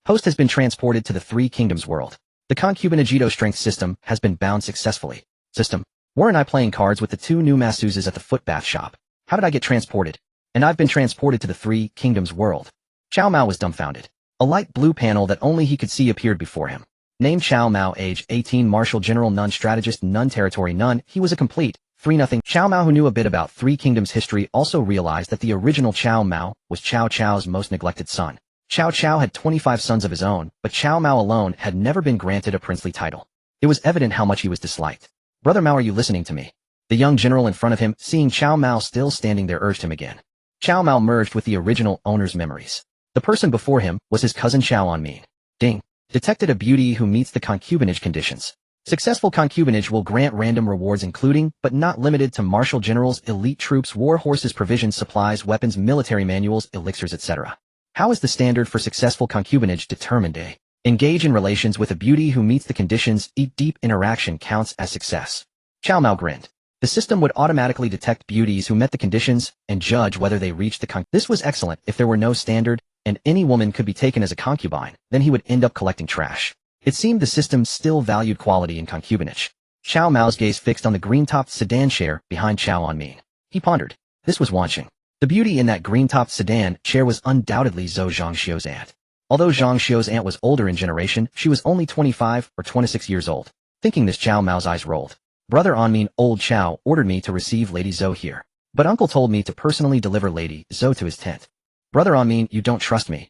Host has been transported to the Three Kingdoms world. The concubine strength system has been bound successfully. System. Weren't I playing cards with the two new masseuses at the foot bath shop? How did I get transported? And I've been transported to the Three Kingdoms world. Cao Mao was dumbfounded. A light blue panel that only he could see appeared before him. Name Cao Mao, age 18, martial general, none strategist, none territory, none. He was a complete 3-0. Cao Mao, who knew a bit about Three Kingdoms history, also realized that the original Cao Mao was Cao Cao's most neglected son. Cao Cao had 25 sons of his own, but Cao Mao alone had never been granted a princely title. It was evident how much he was disliked. Brother Mao, are you listening to me? The young general in front of him, seeing Cao Mao still standing there, urged him again. Cao Mao merged with the original owner's memories. The person before him was his cousin Cao Mao. Ding. Detected a beauty who meets the concubinage conditions. Successful concubinage will grant random rewards including, but not limited to, martial generals, elite troops, war horses, provisions, supplies, weapons, military manuals, elixirs, etc. How is the standard for successful concubinage determined? A. Engage in relations with a beauty who meets the conditions. Deep interaction counts as success. Cao Mao grinned. The system would automatically detect beauties who met the conditions and judge whether they reached the This was excellent. If there were no standard, and any woman could be taken as a concubine, then he would end up collecting trash. It seemed the system still valued quality in concubinage. Cao Mao's gaze fixed on the green-topped sedan chair behind Cao Mao. He pondered. This was Wanqing. The beauty in that green-topped sedan chair was undoubtedly Zhang Xiu's aunt. Although Zhang Xiu's aunt was older in generation, she was only 25 or 26 years old. Thinking this, Cao Mao's eyes rolled. Brother Anmin, old Cao, ordered me to receive Lady Zou here. But uncle told me to personally deliver Lady Zou to his tent. Brother Anmin, you don't trust me.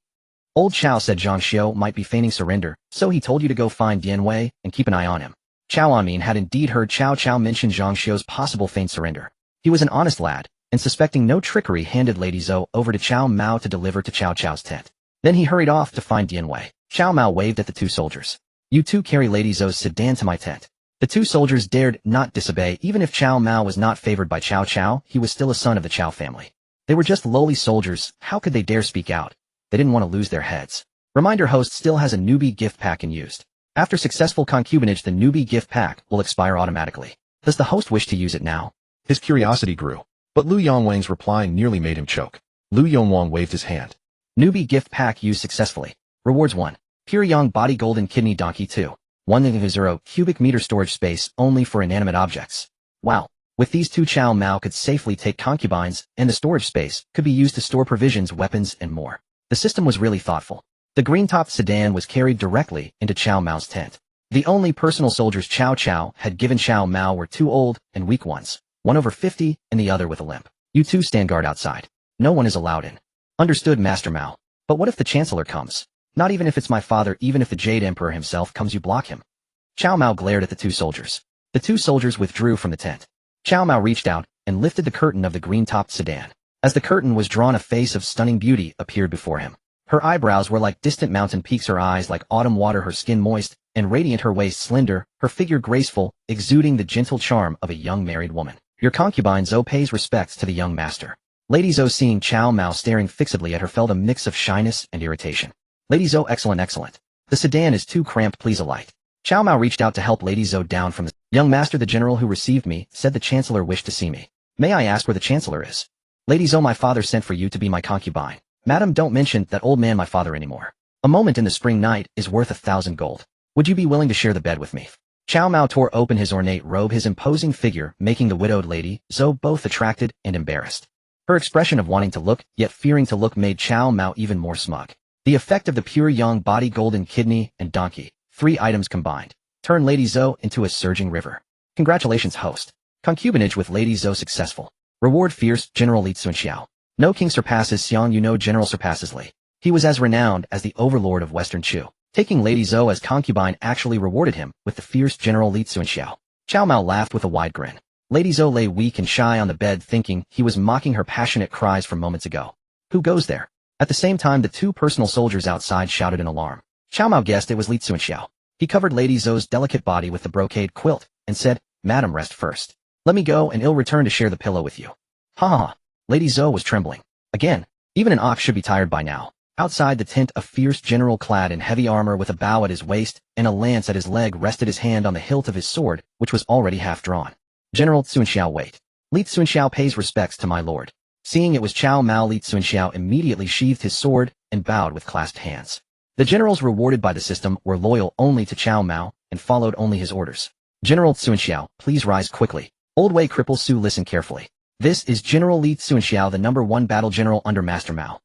Old Cao said Zhang Xiu might be feigning surrender, so he told you to go find Dian Wei and keep an eye on him. Cao Anmin had indeed heard Cao Cao mention Zhang Xiu's possible feigned surrender. He was an honest lad, and suspecting no trickery, handed Lady Zou over to Cao Mao to deliver to Cao Cao's tent. Then he hurried off to find Dian Wei. Cao Mao waved at the two soldiers. You two carry Lady Zou's sedan to my tent. The two soldiers dared not disobey. Even if Cao Mao was not favored by Cao Cao, he was still a son of the Cao family. They were just lowly soldiers. How could they dare speak out? They didn't want to lose their heads. Reminder: host still has a newbie gift pack unused. After successful concubinage, the newbie gift pack will expire automatically. Does the host wish to use it now? His curiosity grew, but Lu Yongwang's reply nearly made him choke. Lu Yongwang waved his hand. Newbie gift pack used successfully. Rewards 1. Pure young body golden kidney donkey 2. 1.0 cubic meter storage space only for inanimate objects. Wow. With these two, Cao Mao could safely take concubines, and the storage space could be used to store provisions, weapons, and more. The system was really thoughtful. The green-topped sedan was carried directly into Cao Mao's tent. The only personal soldiers Cao Cao had given Cao Mao were two old and weak ones, one over 50 and the other with a limp. You two stand guard outside. No one is allowed in. Understood, Master Mao. But what if the Chancellor comes? Not even if it's my father, even if the Jade Emperor himself comes, you block him. Cao Mao glared at the two soldiers. The two soldiers withdrew from the tent. Cao Mao reached out and lifted the curtain of the green-topped sedan. As the curtain was drawn, a face of stunning beauty appeared before him. Her eyebrows were like distant mountain peaks, her eyes like autumn water, her skin moist and radiant, her waist slender, her figure graceful, exuding the gentle charm of a young married woman. Your concubine Zou pays respects to the young master. Lady Zou, seeing Cao Mao staring fixedly at her, felt a mix of shyness and irritation. Lady Zou, excellent, excellent. The sedan is too cramped, please alight. Cao Mao reached out to help Lady Zou down from the young master. The general who received me said the Chancellor wished to see me. May I ask where the Chancellor is? Lady Zou, my father sent for you to be my concubine. Madam, don't mention that old man my father anymore. A moment in the spring night is worth 1,000 gold. Would you be willing to share the bed with me? Cao Mao tore open his ornate robe, his imposing figure making the widowed Lady Zou both attracted and embarrassed. Her expression of wanting to look, yet fearing to look, made Cao Mao even more smug. The effect of the pure young body golden kidney and donkey, 3 items combined, turned Lady Zou into a surging river. Congratulations, host. Concubinage with Lady Zou successful. Reward: fierce General Li Cunxiao. No king surpasses Xiang, you know general surpasses Li. He was as renowned as the overlord of Western Chu. Taking Lady Zou as concubine actually rewarded him with the fierce General Li Cunxiao. Cao Mao laughed with a wide grin. Lady Zou lay weak and shy on the bed, thinking he was mocking her passionate cries from moments ago. Who goes there? At the same time, the two personal soldiers outside shouted in alarm. Cao Mao guessed it was Li Cunxiao. He covered Lady Zou's delicate body with the brocade quilt and said, Madam, rest first. Let me go and I'll return to share the pillow with you. Ha ha ha. Lady Zou was trembling. Again, even an ox should be tired by now. Outside the tent, a fierce general clad in heavy armor with a bow at his waist and a lance at his leg rested his hand on the hilt of his sword, which was already half drawn. General Cunxiao, wait. Li Cunxiao pays respects to my lord. Seeing it was Cao Mao, Li Cunxiao immediately sheathed his sword and bowed with clasped hands. The generals rewarded by the system were loyal only to Cao Mao and followed only his orders. General Li Cunxiao, please rise quickly. Old Wei cripple Su, listen carefully. This is General Li Cunxiao, the #1 battle general under Master Mao.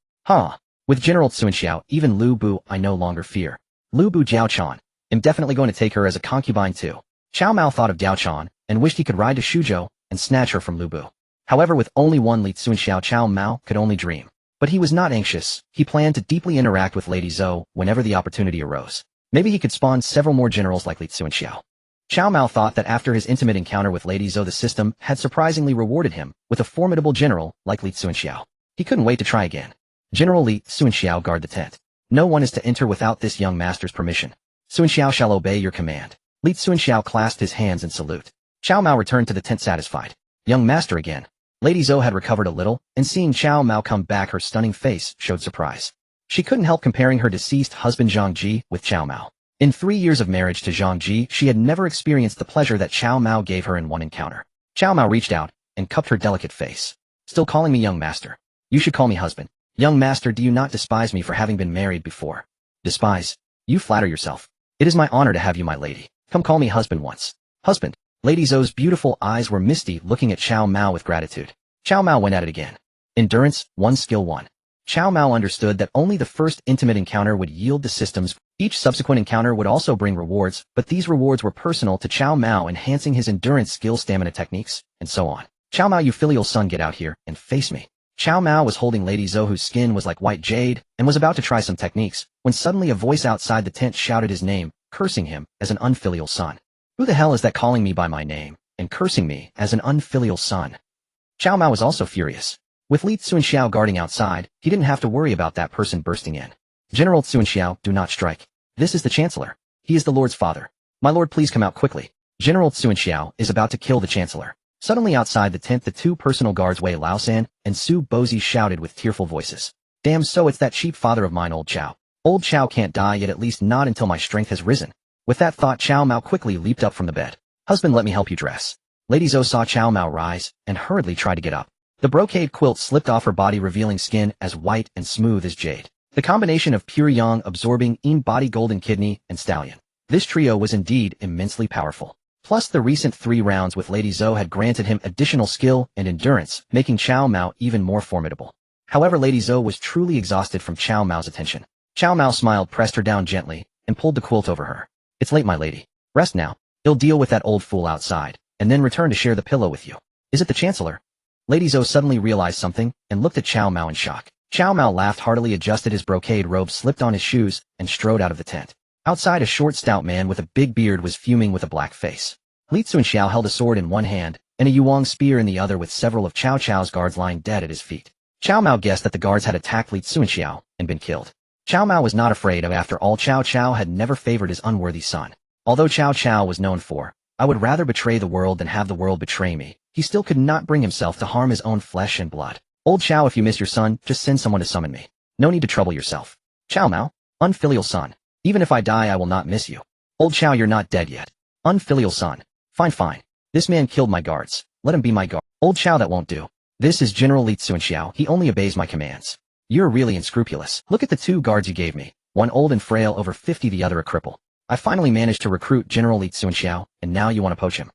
With General Li Cunxiao, even Lu Bu I no longer fear. Lu Bu Jiaochan. I'm definitely going to take her as a concubine too. Cao Mao thought of Jiaochan and wished he could ride to Shuzhou and snatch her from Lu Bu. However, with only one Li Cunxiao, Cao Mao could only dream. But he was not anxious. He planned to deeply interact with Lady Zou whenever the opportunity arose. Maybe he could spawn several more generals like Li Cunxiao. Cao Mao thought that after his intimate encounter with Lady Zou, the system had surprisingly rewarded him with a formidable general like Li Cunxiao. He couldn't wait to try again. General Li Cunxiao, guard the tent. No one is to enter without this young master's permission. Cunxiao shall obey your command. Li Cunxiao clasped his hands in salute. Cao Mao returned to the tent satisfied. Young master again. Lady Zou had recovered a little, and seeing Cao Mao come back, her stunning face showed surprise. She couldn't help comparing her deceased husband Zhang Ji with Cao Mao. In 3 years of marriage to Zhang Ji, she had never experienced the pleasure that Cao Mao gave her in one encounter. Cao Mao reached out and cupped her delicate face. Still calling me young master? You should call me husband. Young master, do you not despise me for having been married before? Despise? You flatter yourself. It is my honor to have you, my lady. Come call me husband once. Husband. Lady Zou's beautiful eyes were misty, looking at Cao Mao with gratitude. Cao Mao went at it again. Endurance, 1 skill 1. Cao Mao understood that only the first intimate encounter would yield the systems. Each subsequent encounter would also bring rewards, but these rewards were personal to Cao Mao, enhancing his endurance, skill, stamina, techniques, and so on. Cao Mao, you filial son, get out here and face me. Cao Mao was holding Lady Zou, whose skin was like white jade, and was about to try some techniques, when suddenly a voice outside the tent shouted his name, cursing him as an unfilial son. Who the hell is that calling me by my name, and cursing me as an unfilial son? Cao Mao was also furious. With Li Cunxiao guarding outside, he didn't have to worry about that person bursting in. General Cunxiao, do not strike. This is the Chancellor. He is the Lord's father. My lord, please come out quickly. General Cunxiao is about to kill the Chancellor. Suddenly outside the tent, the 2 personal guards Wei Laosan and Su Bozi shouted with tearful voices. Damn, so it's that cheap father of mine, old Cao. Old Cao can't die yet, at least not until my strength has risen. With that thought, Cao Mao quickly leaped up from the bed. Husband, let me help you dress. Lady Zou saw Cao Mao rise and hurriedly tried to get up. The brocade quilt slipped off her body, revealing skin as white and smooth as jade. The combination of pure yang absorbing body, golden kidney, and stallion. This trio was indeed immensely powerful. Plus the recent 3 rounds with Lady Zou had granted him additional skill and endurance, making Cao Mao even more formidable. However, Lady Zou was truly exhausted from Cao Mao's attention. Cao Mao smiled, pressed her down gently, and pulled the quilt over her. It's late, my lady. Rest now. He'll deal with that old fool outside, and then return to share the pillow with you. Is it the Chancellor? Lady Zou suddenly realized something, and looked at Cao Mao in shock. Cao Mao laughed heartily, adjusted his brocade robe, slipped on his shoes, and strode out of the tent. Outside, a short, stout man with a big beard was fuming with a black face. Li Cunxiao held a sword in one hand, and a yuan spear in the other, with several of Cao Cao's guards lying dead at his feet. Cao Mao guessed that the guards had attacked Li Cunxiao and been killed. Cao Mao was not afraid of, after all, Cao Cao had never favored his unworthy son. Although Cao Cao was known for, I would rather betray the world than have the world betray me, he still could not bring himself to harm his own flesh and blood. Old Cao, if you miss your son, just send someone to summon me. No need to trouble yourself. Cao Mao, unfilial son. Even if I die, I will not miss you. Old Cao, you're not dead yet. Unfilial son. Fine, fine. This man killed my guards. Let him be my guard. Old Cao, that won't do. This is General Li Cunxiao. He only obeys my commands. You're really unscrupulous. Look at the 2 guards you gave me. One old and frail, over 50, the other a cripple. I finally managed to recruit General Li Cunxiao, and now you want to poach him.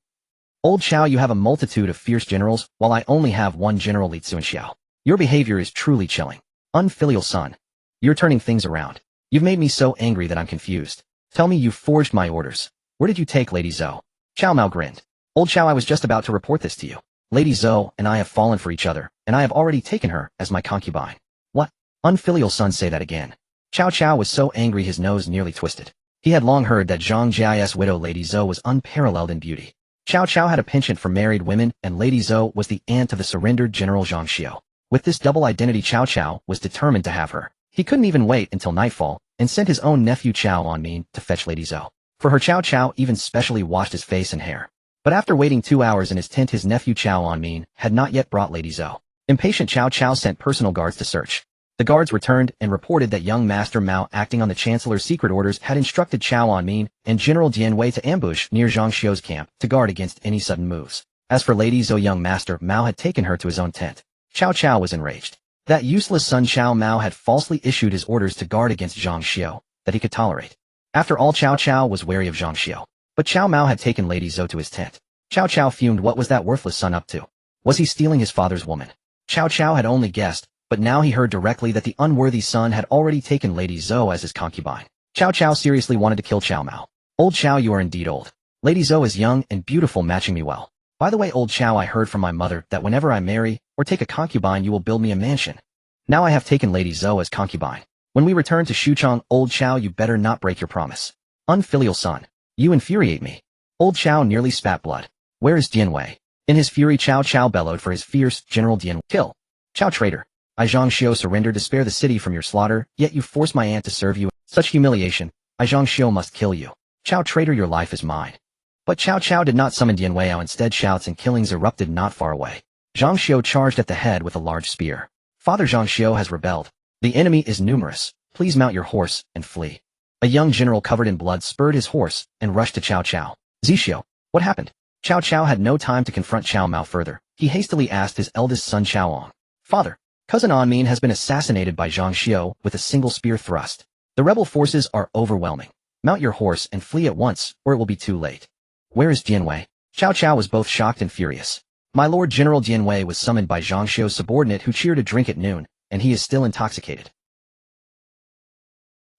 Old Cao, you have a multitude of fierce generals, while I only have one General Li Cunxiao. Your behavior is truly chilling. Unfilial son. You're turning things around. You've made me so angry that I'm confused. Tell me, you forged my orders. Where did you take Lady Zou? Cao Mao grinned. Old Cao, I was just about to report this to you. Lady Zou and I have fallen for each other, and I have already taken her as my concubine. What? Unfilial son, say that again. Cao Cao was so angry his nose nearly twisted. He had long heard that Zhang Jia's widow Lady Zou was unparalleled in beauty. Cao Cao had a penchant for married women, and Lady Zou was the aunt of the surrendered General Zhang Xiu. With this double identity, Cao Cao was determined to have her. He couldn't even wait until nightfall, and sent his own nephew Cao Anmin to fetch Lady Zou. For her, Cao Cao even specially washed his face and hair. But after waiting 2 hours in his tent, his nephew Cao Anmin had not yet brought Lady Zou. Impatient, Cao Cao sent personal guards to search. The guards returned and reported that young Master Mao, acting on the Chancellor's secret orders, had instructed Cao Anmin and General Dian Wei to ambush near Zhang Xiu's camp to guard against any sudden moves. As for Lady Zou, young Master Mao had taken her to his own tent. Cao Cao was enraged. That useless son Cao Mao had falsely issued his orders to guard against Zhang Xiu. that he could tolerate. After all, Cao Cao was wary of Zhang Xiu. But Cao Mao had taken Lady Zou to his tent. Cao Cao fumed. What was that worthless son up to? Was he stealing his father's woman? Cao Cao had only guessed, but now he heard directly that the unworthy son had already taken Lady Zou as his concubine. Cao Cao seriously wanted to kill Cao Mao. Old Cao, you are indeed old. Lady Zou is young and beautiful, matching me well. By the way, old Cao, I heard from my mother that whenever I marry or take a concubine, you will build me a mansion. Now I have taken Lady Zou as concubine. When we return to Shuchong, old Cao, you better not break your promise. Unfilial son. You infuriate me. Old Cao nearly spat blood. Where is Dianwei? In his fury, Cao Cao bellowed for his fierce General Dianwei. Kill. Cao traitor. I Zhang Xiu surrendered to spare the city from your slaughter, yet you forced my aunt to serve you. Such humiliation. I Zhang Xiu must kill you. Cao traitor, your life is mine. But Cao Cao did not summon Dianwei. Instead, shouts and killings erupted not far away. Zhang Xiu charged at the head with a large spear. Father Zhang Xiu has rebelled. The enemy is numerous. Please mount your horse and flee. A young general covered in blood spurred his horse and rushed to Cao Cao. Zhixiu, what happened? Cao Cao had no time to confront Cao Mao further. He hastily asked his eldest son Cao Ong. Father, cousin Anmin has been assassinated by Zhang Xiu with a single spear thrust. The rebel forces are overwhelming. Mount your horse and flee at once, or it will be too late. Where is Dianwei? Cao Cao was both shocked and furious. My lord General Dianwei was summoned by Zhang Xiu's subordinate who cheered a drink at noon, and he is still intoxicated.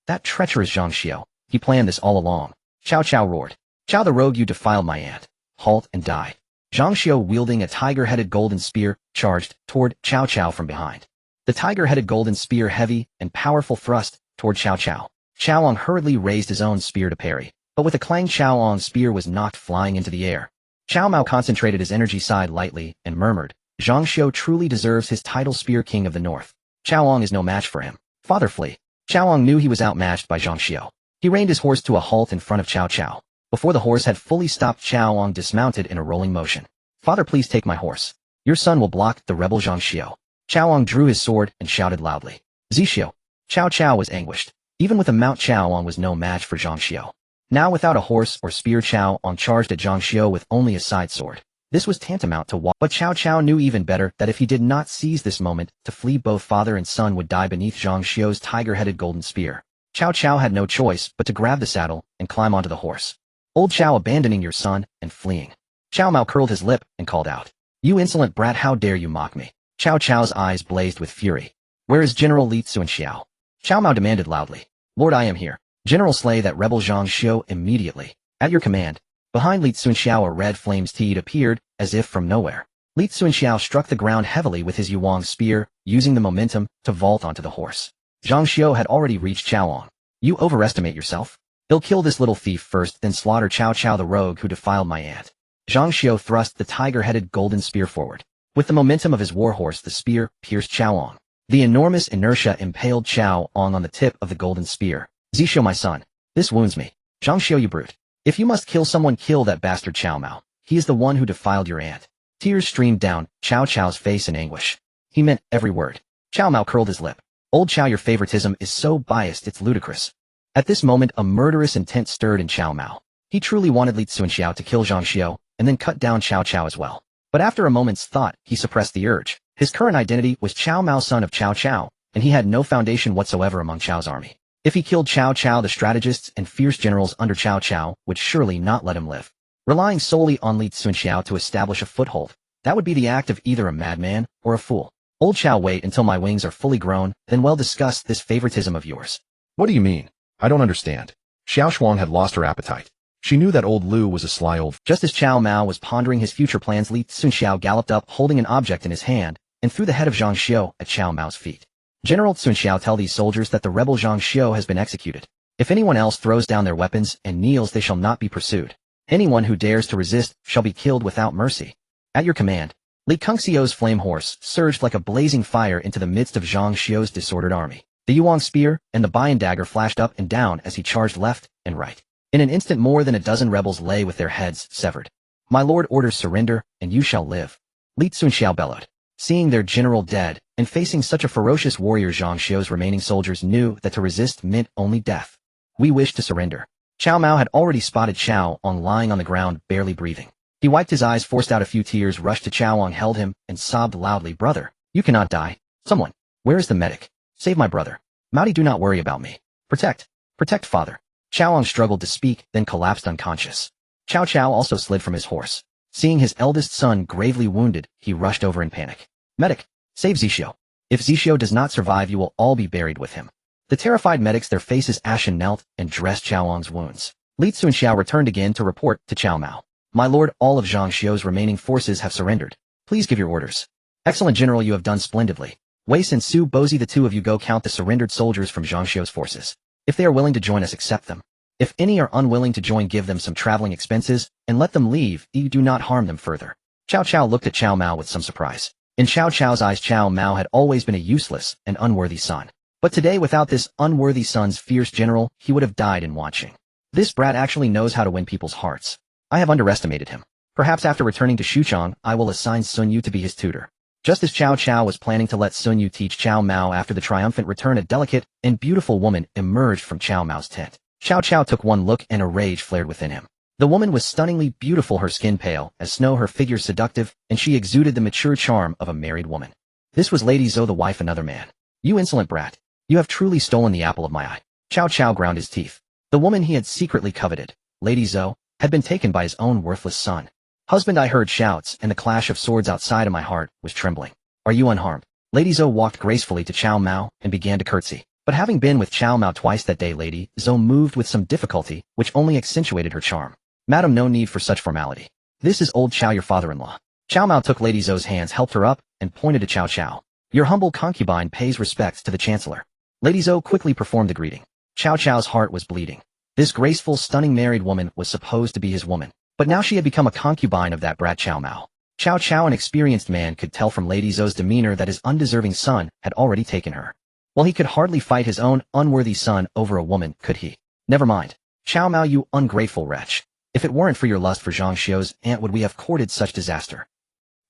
That treacherous Zhang Xiu. He planned this all along. Cao Cao roared. Cao the rogue, you defiled my aunt. Halt and die. Zhang Xiu, wielding a tiger-headed golden spear, charged toward Cao Cao from behind. The tiger-headed golden spear, heavy and powerful, thrust toward Cao Cao. Cao Ong hurriedly raised his own spear to parry, but with a clang, Cao Ong's spear was knocked flying into the air. Cao Mao concentrated his energy, sighed lightly, and murmured, Zhang Xiu truly deserves his title, Spear King of the North. Cao Ong is no match for him. Father, flee. Cao Ong knew he was outmatched by Zhang Xiu. He reined his horse to a halt in front of Cao Cao. Before the horse had fully stopped, Cao Ong dismounted in a rolling motion. Father, please take my horse. Your son will block the rebel Zhang Xiu. Cao Ong drew his sword and shouted loudly. Zhixiu. Cao Cao was anguished. Even with a mount, Cao Ong was no match for Zhang Xiu. Now without a horse or spear, Cao Ong charged at Zhang Xiu with only a side sword. This was tantamount to walk. But Cao Cao knew even better that if he did not seize this moment to flee, both father and son would die beneath Zhang Xiu's tiger-headed golden spear. Cao Cao had no choice but to grab the saddle and climb onto the horse. Old Cao, abandoning your son and fleeing. Cao Mao curled his lip and called out. You insolent brat, how dare you mock me? Cao Cao's eyes blazed with fury. Where is General Li Cunxiao? Cao Mao demanded loudly. Lord, I am here. General, slay that rebel Zhang Xiu immediately. At your command. Behind Li Cunxiao, a red flame's teed appeared, as if from nowhere. Li Cunxiao struck the ground heavily with his Yuang spear, using the momentum to vault onto the horse. Zhang Xiu had already reached Cao Ong. You overestimate yourself. He'll kill this little thief first, then slaughter Cao Cao the rogue who defiled my aunt. Zhang Xiu thrust the tiger-headed golden spear forward. With the momentum of his warhorse, the spear pierced Cao Ong. The enormous inertia impaled Cao Ong on the tip of the golden spear. Zhixiu, my son. This wounds me. Zhang Xiu, you brute. If you must kill someone, kill that bastard Cao Mao. He is the one who defiled your aunt. Tears streamed down Cao Cao's face in anguish. He meant every word. Cao Mao curled his lip. Old Cao, your favoritism is so biased it's ludicrous. At this moment, a murderous intent stirred in Cao Mao. He truly wanted Li Cunxiao to kill Zhang Xiu, and then cut down Cao Cao as well. But after a moment's thought, he suppressed the urge. His current identity was Cao Mao, son of Cao Cao, and he had no foundation whatsoever among Cao's army. If he killed Cao Cao, the strategists and fierce generals under Cao Cao would surely not let him live. Relying solely on Li Cunxiao to establish a foothold, that would be the act of either a madman or a fool. Old Cao, wait until my wings are fully grown, then we'll discuss this favoritism of yours. What do you mean? I don't understand. Xiao Shuang had lost her appetite. She knew that old Lu was a sly old... Just as Cao Mao was pondering his future plans, Li Cunxiao galloped up holding an object in his hand and threw the head of Zhang Xiu at Cao Mao's feet. General Cunxiao, tell these soldiers that the rebel Zhang Xiu has been executed. If anyone else throws down their weapons and kneels, they shall not be pursued. Anyone who dares to resist shall be killed without mercy. At your command. Li Cunxiao's flame horse surged like a blazing fire into the midst of Zhang Xiu's disordered army. The Yuan spear and the Bayan dagger flashed up and down as he charged left and right. In an instant, more than a dozen rebels lay with their heads severed. My lord orders surrender, and you shall live. Li Cunxiao bellowed. Seeing their general dead, and facing such a ferocious warrior, Zhang Xiu's remaining soldiers knew that to resist meant only death. We wish to surrender. Cao Mao had already spotted Cao Ong lying on the ground, barely breathing. He wiped his eyes, forced out a few tears, rushed to Cao Ong, held him, and sobbed loudly, Brother, you cannot die. Someone. Where is the medic? Save my brother. Maudi, do not worry about me. Protect. Protect father. Chaoang struggled to speak, then collapsed unconscious. Cao Cao also slid from his horse. Seeing his eldest son gravely wounded, he rushed over in panic. Medic, save Zhou. If Zhou does not survive, you will all be buried with him. The terrified medics, their faces ashen, knelt and dressed Chaoang's wounds. Li Cunxiao returned again to report to Cao Mao. My lord, all of Zhang Xiu's remaining forces have surrendered. Please give your orders. Excellent general, you have done splendidly. Wei and Su Bozi, the two of you go count the surrendered soldiers from Zhang Xiu's forces. If they are willing to join us, accept them. If any are unwilling to join, give them some traveling expenses, and let them leave. You do not harm them further. Cao Cao looked at Cao Mao with some surprise. In Cao Cao's eyes, Cao Mao had always been a useless and unworthy son. But today, without this unworthy son's fierce general, he would have died in watching. This brat actually knows how to win people's hearts. I have underestimated him. Perhaps after returning to Xuchang, I will assign Sun Yu to be his tutor. Just as Cao Cao was planning to let Sun Yu teach Cao Mao after the triumphant return, a delicate and beautiful woman emerged from Cao Mao's tent. Cao Cao took one look and a rage flared within him. The woman was stunningly beautiful, her skin pale as snow, her figure seductive, and she exuded the mature charm of a married woman. This was Lady Zou, the wife of another man. You insolent brat. You have truly stolen the apple of my eye. Cao Cao ground his teeth. The woman he had secretly coveted, Lady Zou, had been taken by his own worthless son. Husband, I heard shouts, and the clash of swords outside, and my heart was trembling. Are you unharmed? Lady Zou walked gracefully to Cao Mao and began to curtsy. But having been with Cao Mao twice that day, Lady Zou moved with some difficulty, which only accentuated her charm. Madam, no need for such formality. This is old Cao, your father-in-law. Cao Mao took Lady Zou's hands, helped her up, and pointed to Cao Cao. Your humble concubine pays respects to the chancellor. Lady Zou quickly performed the greeting. Cao Cao's heart was bleeding. This graceful, stunning married woman was supposed to be his woman. But now she had become a concubine of that brat Cao Mao. Cao Cao, an experienced man, could tell from Lady Zou's demeanor that his undeserving son had already taken her. Well, he could hardly fight his own unworthy son over a woman, could he? Never mind. Cao Mao, you ungrateful wretch. If it weren't for your lust for Zhang Xiu's aunt, would we have courted such disaster?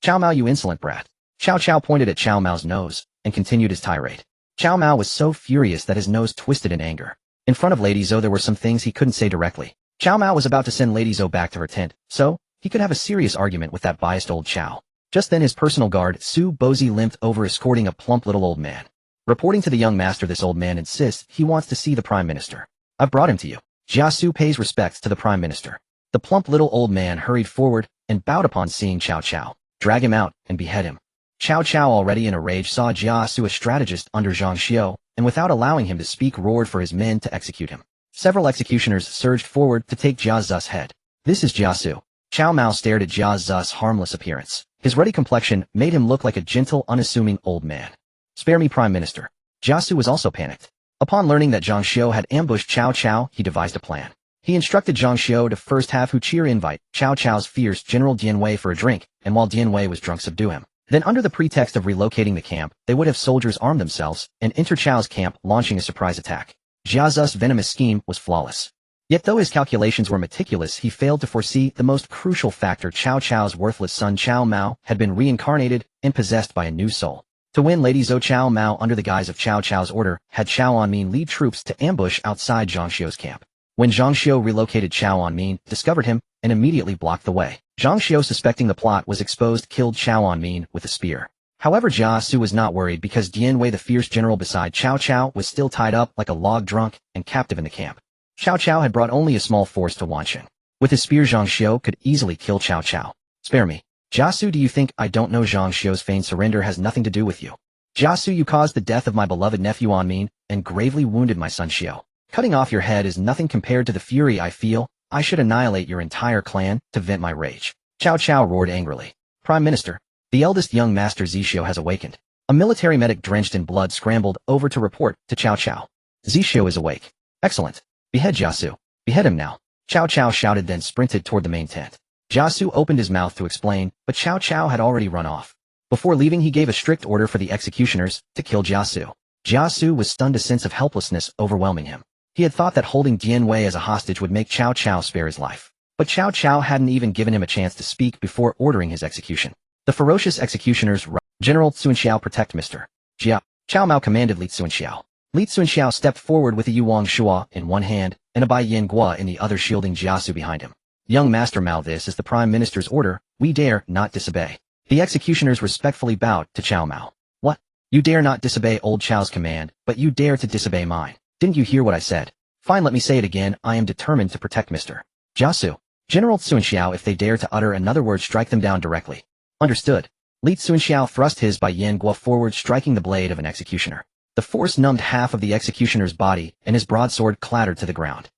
Cao Mao, you insolent brat. Cao Cao pointed at Cao Mao's nose and continued his tirade. Cao Mao was so furious that his nose twisted in anger. In front of Lady Zou, there were some things he couldn't say directly. Cao Mao was about to send Lady Zou back to her tent, so he could have a serious argument with that biased old Cao. Just then his personal guard, Su Bozi, limped over escorting a plump little old man. Reporting to the young master, this old man insists he wants to see the prime minister. I've brought him to you. Jiasu pays respects to the prime minister. The plump little old man hurried forward and bowed upon seeing Cao Cao. Drag him out and behead him. Cao Cao, already in a rage, saw Jiasu, a strategist under Zhang Xiu, and without allowing him to speak, roared for his men to execute him. Several executioners surged forward to take Jiazu's head. This is Jiasu. Cao Mao stared at Jiazu's harmless appearance. His ruddy complexion made him look like a gentle, unassuming old man. Spare me, Prime Minister. Jiasu was also panicked. Upon learning that Zhang Xiu had ambushed Cao Cao, he devised a plan. He instructed Zhang Xiu to first have Hu Qir invite Cao Cao's fierce General Dian Wei for a drink, and while Dian Wei was drunk, subdue him. Then, under the pretext of relocating the camp, they would have soldiers arm themselves and enter Cao's camp, launching a surprise attack. Jiazu's venomous scheme was flawless. Yet though his calculations were meticulous, he failed to foresee the most crucial factor. Cao Cao's worthless son Cao Mao had been reincarnated and possessed by a new soul. To win, Lady Zou, Cao Mao, under the guise of Cao Cao's order, had Cao Anmin lead troops to ambush outside Zhang Xiu's camp. When Zhang Xiu relocated, Cao Anmin discovered him and immediately blocked the way. Zhang Xiu, suspecting the plot was exposed, killed Cao Anmin with a spear. However, Jiasu was not worried because Dian Wei, the fierce general beside Cao Cao, was still tied up like a log, drunk and captive in the camp. Cao Cao had brought only a small force to Wancheng. With his spear, Zhang Xiu could easily kill Cao Cao. Spare me. Jiasu, do you think I don't know Zhang Xiu's feigned surrender has nothing to do with you? Jiasu, you caused the death of my beloved nephew Anmin and gravely wounded my son Xiu. Cutting off your head is nothing compared to the fury I feel. I should annihilate your entire clan to vent my rage. Cao Cao roared angrily. Prime Minister, the eldest young master Zhou has awakened. A military medic drenched in blood scrambled over to report to Cao Cao. Zhou is awake. Excellent. Behead Jiasu. Behead him now. Cao Cao shouted, then sprinted toward the main tent. Jiasu opened his mouth to explain, but Cao Cao had already run off. Before leaving, he gave a strict order for the executioners to kill Jiasu. Jiasu was stunned, a sense of helplessness overwhelming him. He had thought that holding Dian Wei as a hostage would make Cao Cao spare his life. But Cao Cao hadn't even given him a chance to speak before ordering his execution. The ferocious executioners, General Cunxiao, protect Mr. Jia. Cao Mao commanded Li Cunxiao. Li Cunxiao stepped forward with a Yuang Shua in one hand and a Bai Yin Gua in the other, shielding Jiasu behind him. Young Master Mao, this is the Prime Minister's order. We dare not disobey. The executioners respectfully bowed to Cao Mao. What? You dare not disobey old Cao's command, but you dare to disobey mine. Didn't you hear what I said? Fine, let me say it again, I am determined to protect Mr. Jiasu. General Cunxiao, if they dare to utter another word, strike them down directly. Understood. Li Cunxiao thrust his Bai Yan Guo forward, striking the blade of an executioner. The force numbed half of the executioner's body, and his broadsword clattered to the ground.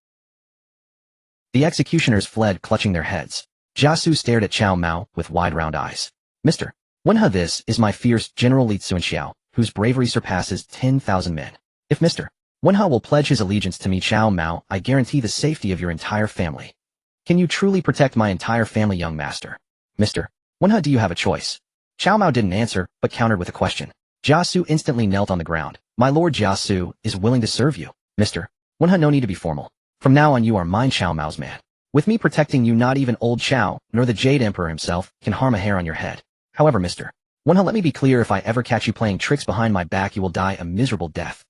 The executioners fled, clutching their heads. Jiasu stared at Cao Mao with wide round eyes. Mr. Wenhe, this is my fierce General Li Cunxiao, whose bravery surpasses 10,000 men. If Mr. Wenhe will pledge his allegiance to me, Cao Mao, I guarantee the safety of your entire family. Can you truly protect my entire family, young master? Mr. Wenhe, do you have a choice? Cao Mao didn't answer, but countered with a question. Jiasu instantly knelt on the ground. My lord Jiasu is willing to serve you. Mr. Wenhe, no need to be formal. From now on you are mine, Cao Mao's man. With me protecting you, not even old Cao, nor the Jade Emperor himself, can harm a hair on your head. However, Mr. Wenhe, let me be clear, if I ever catch you playing tricks behind my back, you will die a miserable death.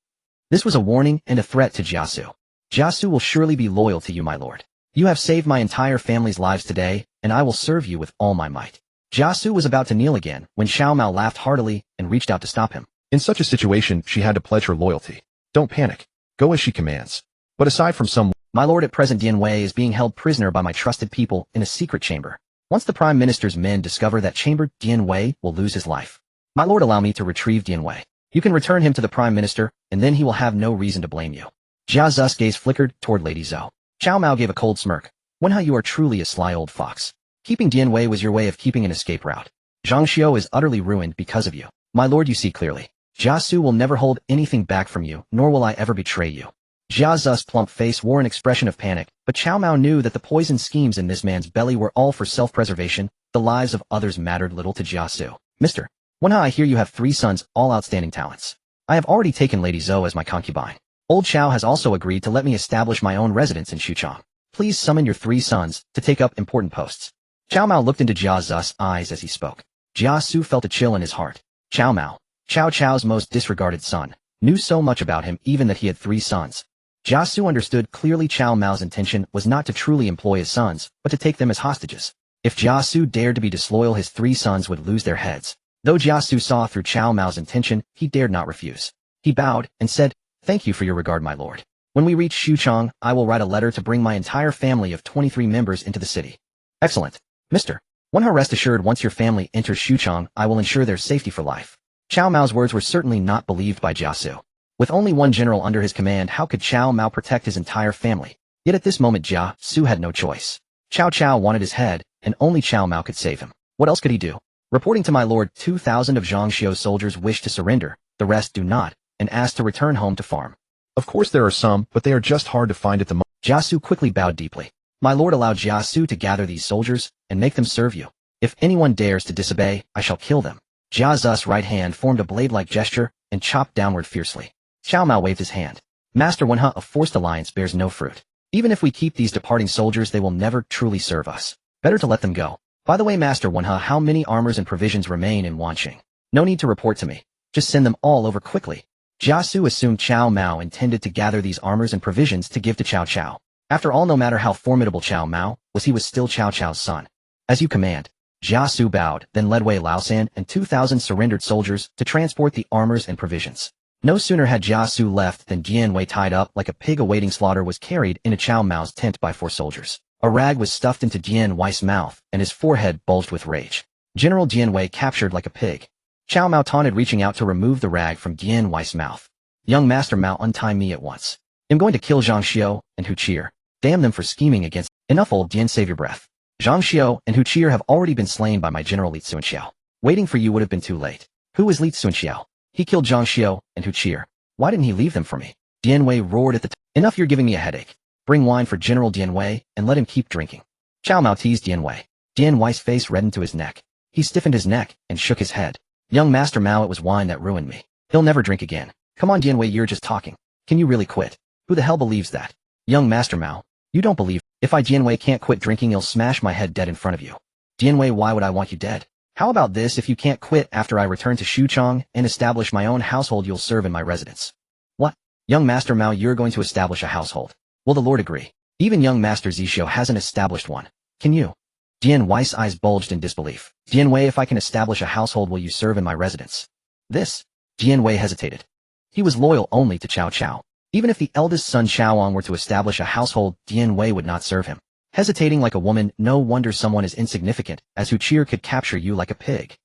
This was a warning and a threat to Jiasu. Jiasu will surely be loyal to you, my lord. You have saved my entire family's lives today, and I will serve you with all my might. Jiasu was about to kneel again when Cao Mao laughed heartily and reached out to stop him. In such a situation, she had to pledge her loyalty. Don't panic. Go as she commands. But aside from some... My lord, at present Dian Wei is being held prisoner by my trusted people in a secret chamber. Once the Prime Minister's men discover that chamber, Dian Wei will lose his life. My lord, allow me to retrieve Dian Wei. You can return him to the Prime Minister, and then he will have no reason to blame you. Jia Zu's gaze flickered toward Lady Zou. Cao Mao gave a cold smirk. Wenhe, you are truly a sly old fox. Keeping Dian Wei was your way of keeping an escape route. Zhang Xiu is utterly ruined because of you. My lord, you see clearly. Jiasu will never hold anything back from you, nor will I ever betray you. Jia Zu's plump face wore an expression of panic, but Cao Mao knew that the poison schemes in this man's belly were all for self-preservation. The lives of others mattered little to Jiasu. Mr. Wenhe, I hear you have 3 sons, all outstanding talents. I have already taken Lady Zou as my concubine. Old Cao has also agreed to let me establish my own residence in Xuchang. Please summon your 3 sons to take up important posts. Cao Mao looked into Jia Zu's eyes as he spoke. Jiasu felt a chill in his heart. Cao Mao, Cao Cao's most disregarded son, knew so much about him, even that he had 3 sons. Jiasu understood clearly Cao Mao's intention was not to truly employ his sons, but to take them as hostages. If Jiasu dared to be disloyal, his 3 sons would lose their heads. Though Jiasu saw through Cao Mao's intention, he dared not refuse. He bowed and said, "Thank you for your regard, my lord. When we reach Xuchang, I will write a letter to bring my entire family of 23 members into the city." Excellent. Mr. Wenhe, rest assured, once your family enters Xuchang, I will ensure their safety for life. Cao Mao's words were certainly not believed by Jiasu. With only one general under his command, how could Cao Mao protect his entire family? Yet at this moment Jiasu had no choice. Cao Cao wanted his head, and only Cao Mao could save him. What else could he do? Reporting to my lord, 2,000 of Zhang Xiu's soldiers wish to surrender, the rest do not, and ask to return home to farm. Of course there are some, but they are just hard to find at the moment. Jiasu quickly bowed deeply. My lord, allow Jiasu to gather these soldiers, and make them serve you. If anyone dares to disobey, I shall kill them. Jia Zu's right hand formed a blade-like gesture, and chopped downward fiercely. Cao Mao waved his hand. Master Wenhe, a forced alliance bears no fruit. Even if we keep these departing soldiers, they will never truly serve us. Better to let them go. By the way, Master Wenhe, how many armors and provisions remain in Wanqing? No need to report to me. Just send them all over quickly. Jiasu assumed Cao Mao intended to gather these armors and provisions to give to Cao Cao. After all, no matter how formidable Cao Mao was, he was still Cao Cao's son. As you command. Jiasu bowed, then led Wei Laosan and 2,000 surrendered soldiers to transport the armors and provisions. No sooner had Jiasu left than Dian Wei, tied up like a pig awaiting slaughter, was carried into Cao Mao's tent by 4 soldiers. A rag was stuffed into Dian Wei's mouth, and his forehead bulged with rage. General Dian Wei captured like a pig. Cao Mao taunted, reaching out to remove the rag from Dian Wei's mouth. Young Master Mao, untie me at once. I'm going to kill Zhang Xiu and Hu Qir. Damn them for scheming against... Enough, old Dian, save your breath. Zhang Xiu and Hu Qir have already been slain by my general Li Cunxiao. Waiting for you would have been too late. Who is Li Cunxiao? He killed Zhang Xiu and Hu Qir. Why didn't he leave them for me? Dian Wei roared at the time. Enough, you're giving me a headache. Bring wine for General Dian Wei and let him keep drinking. Cao Mao teased Dian Wei. Dian Wei's face reddened to his neck. He stiffened his neck and shook his head. Young Master Mao, it was wine that ruined me. He'll never drink again. Come on, Dian Wei, you're just talking. Can you really quit? Who the hell believes that? Young Master Mao, you don't believe. If I, Dian Wei, can't quit drinking, he'll smash my head dead in front of you. Dian Wei, why would I want you dead? How about this? If you can't quit after I return to Xuchang and establish my own household, you'll serve in my residence. What? Young Master Mao, you're going to establish a household? Will the Lord agree? Even young Master Zhixio hasn't established one. Can you? Dian Wei's eyes bulged in disbelief. Dian Wei, if I can establish a household, will you serve in my residence? This? Dian Wei hesitated. He was loyal only to Cao Cao. Even if the eldest son Xiaowang were to establish a household, Dian Wei would not serve him. Hesitating like a woman, no wonder someone as insignificant as Hu Qir could capture you like a pig.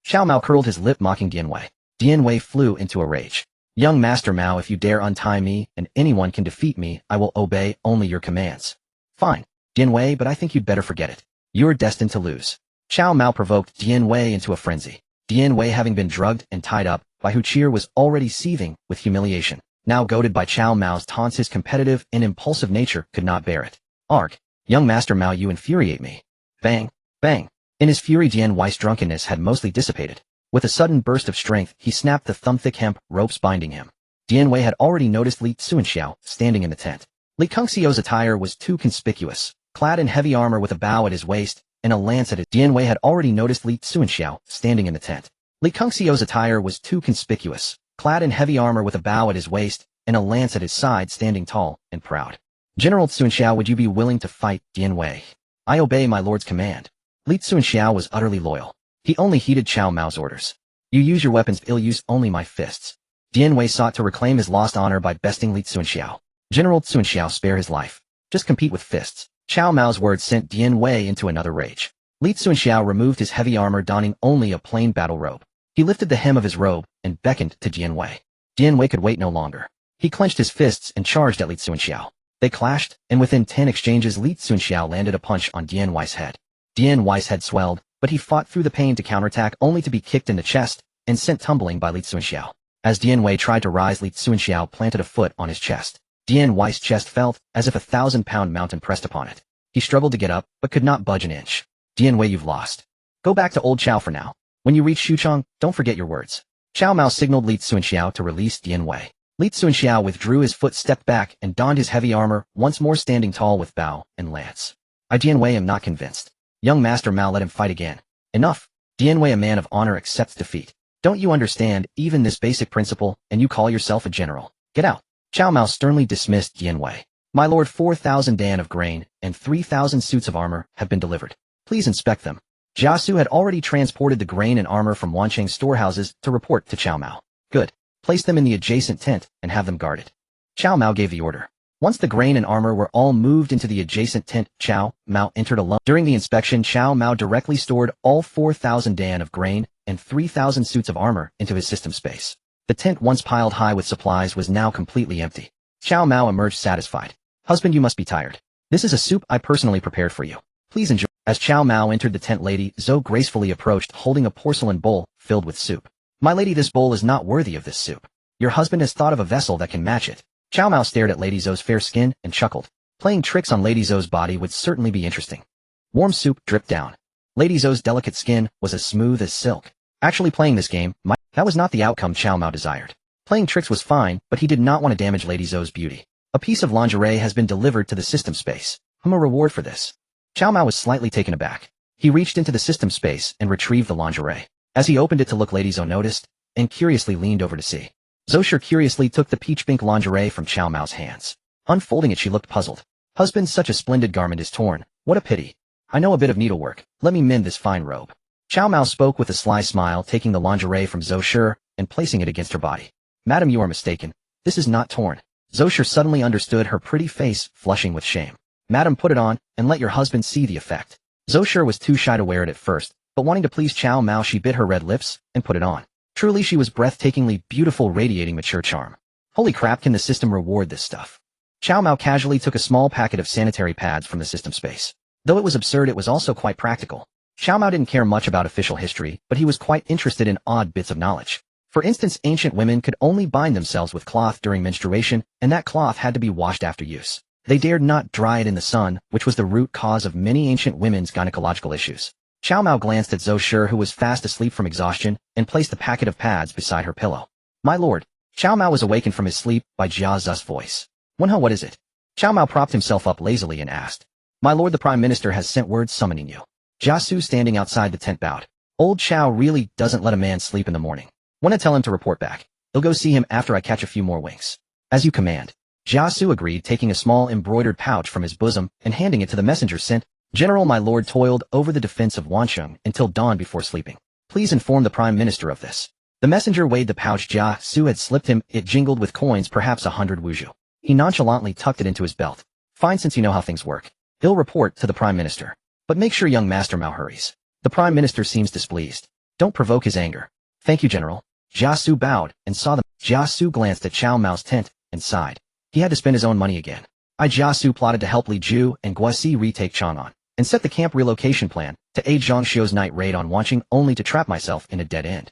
Cao Mao curled his lip mocking Dian Wei. Dian Wei flew into a rage. Young Master Mao, if you dare untie me and anyone can defeat me, I will obey only your commands. Fine, Dian Wei, but I think you'd better forget it. You're destined to lose. Cao Mao provoked Dian Wei into a frenzy. Dian Wei, having been drugged and tied up by Hu Qir, was already seething with humiliation. Now goaded by Cao Mao's taunts, his competitive and impulsive nature could not bear it. Arg! Young Master Mao, you infuriate me. Bang! Bang! In his fury, Dian Wei's drunkenness had mostly dissipated. With a sudden burst of strength, he snapped the thumb-thick hemp ropes binding him. Dian Wei had already noticed Li Cunxiao standing in the tent. Li Cunxiao's attire was too conspicuous, clad in heavy armor with a bow at his waist and a lance at his. Dian Wei had already noticed Li Cunxiao standing in the tent. Li Cunxiao's attire was too conspicuous, clad in heavy armor with a bow at his waist and a lance at his side, standing tall and proud. General Cunxiao, would you be willing to fight, Dian Wei? I obey my lord's command. Li Cunxiao was utterly loyal. He only heeded Cao Mao's orders. You use your weapons, I'll use only my fists. Dian Wei sought to reclaim his lost honor by besting Li Cunxiao. General Cunxiao, spare his life. Just compete with fists. Cao Mao's words sent Dian Wei into another rage. Li Cunxiao removed his heavy armor, donning only a plain battle robe. He lifted the hem of his robe and beckoned to Dian Wei. Dian Wei could wait no longer. He clenched his fists and charged at Li Cunxiao. They clashed, and within 10 exchanges Li Cunxiao landed a punch on Dian Wei's head. Dian Wei's head swelled, but he fought through the pain to counterattack, only to be kicked in the chest and sent tumbling by Li Cunxiao. As Dian Wei tried to rise, Li Cunxiao planted a foot on his chest. Dian Wei's chest felt as if a 1,000-pound mountain pressed upon it. He struggled to get up, but could not budge an inch. Dian Wei, you've lost. Go back to old Chao for now. When you reach Xuchang, don't forget your words. Cao Mao signaled Li Cunxiao to release Dian Wei. Li Cunxiao withdrew his foot, stepped back, and donned his heavy armor, once more standing tall with bow and lance. I, Dian Wei, am not convinced. Young Master Mao, let him fight again. Enough. Dian Wei, a man of honor, accepts defeat. Don't you understand even this basic principle, and you call yourself a general? Get out. Cao Mao sternly dismissed Dian Wei. My lord, 4,000 dan of grain and 3,000 suits of armor have been delivered. Please inspect them. Jiasu had already transported the grain and armor from Wancheng's storehouses to report to Cao Mao. Good. Place them in the adjacent tent and have them guarded. Cao Mao gave the order. Once the grain and armor were all moved into the adjacent tent, Cao Mao entered alone. During the inspection, Cao Mao directly stored all 4,000 dan of grain and 3,000 suits of armor into his system space. The tent, once piled high with supplies, was now completely empty. Cao Mao emerged satisfied. Husband, you must be tired. This is a soup I personally prepared for you. Please enjoy. As Cao Mao entered the tent, Lady Zou gracefully approached, holding a porcelain bowl filled with soup. My lady, this bowl is not worthy of this soup. Your husband has thought of a vessel that can match it. Cao Mao stared at Lady Zou's fair skin and chuckled. Playing tricks on Lady Zou's body would certainly be interesting. Warm soup dripped down. Lady Zou's delicate skin was as smooth as silk. Actually, playing this game, that was not the outcome Cao Mao desired. Playing tricks was fine, but he did not want to damage Lady Zou's beauty. A piece of lingerie has been delivered to the system space. I'm a reward for this. Cao Mao was slightly taken aback. He reached into the system space and retrieved the lingerie. As he opened it to look, Lady Zou noticed and curiously leaned over to see. Zoushi curiously took the peach-pink lingerie from Cao Mao's hands. Unfolding it, she looked puzzled. Husband, such a splendid garment is torn. What a pity. I know a bit of needlework. Let me mend this fine robe. Cao Mao spoke with a sly smile, taking the lingerie from Zoushi and placing it against her body. Madam, you are mistaken. This is not torn. Zoushi suddenly understood, her pretty face flushing with shame. Madam, put it on, and let your husband see the effect. Zoushi was too shy to wear it at first, but wanting to please Cao Mao, she bit her red lips and put it on. Truly, she was breathtakingly beautiful, radiating mature charm. Holy crap, can the system reward this stuff? Cao Mao casually took a small packet of sanitary pads from the system space. Though it was absurd, it was also quite practical. Cao Mao didn't care much about official history, but he was quite interested in odd bits of knowledge. For instance, ancient women could only bind themselves with cloth during menstruation, and that cloth had to be washed after use. They dared not dry it in the sun, which was the root cause of many ancient women's gynecological issues. Cao Mao glanced at Zoushi, who was fast asleep from exhaustion, and placed the packet of pads beside her pillow. My lord. Cao Mao was awakened from his sleep by Jia Zu's voice. Wenhe, what is it? Cao Mao propped himself up lazily and asked. My lord, the Prime Minister has sent word summoning you. Jiasu, standing outside the tent, bowed. Old Chao really doesn't let a man sleep in the morning. Wanna tell him to report back. He'll go see him after I catch a few more winks. As you command. Jiasu agreed, taking a small embroidered pouch from his bosom and handing it to the messenger sent. General, my lord toiled over the defense of Wancheng until dawn before sleeping. Please inform the Prime Minister of this. The messenger weighed the pouch Zhang Xiu had slipped him. It jingled with coins, perhaps 100 wuzhu. He nonchalantly tucked it into his belt. Fine, since you know how things work. He'll report to the Prime Minister. But make sure young Master Mao hurries. The Prime Minister seems displeased. Don't provoke his anger. Thank you, General. Zhang Xiu bowed and saw them. Zhang Xiu glanced at Cao Mao's tent and sighed. He had to spend his own money again. Zhang Xiu plotted to help Li Zhu and Guoxi retake Chang'an and set the camp relocation plan to aid Zhang Xiu's night raid on Wanqing, only to trap myself in a dead end.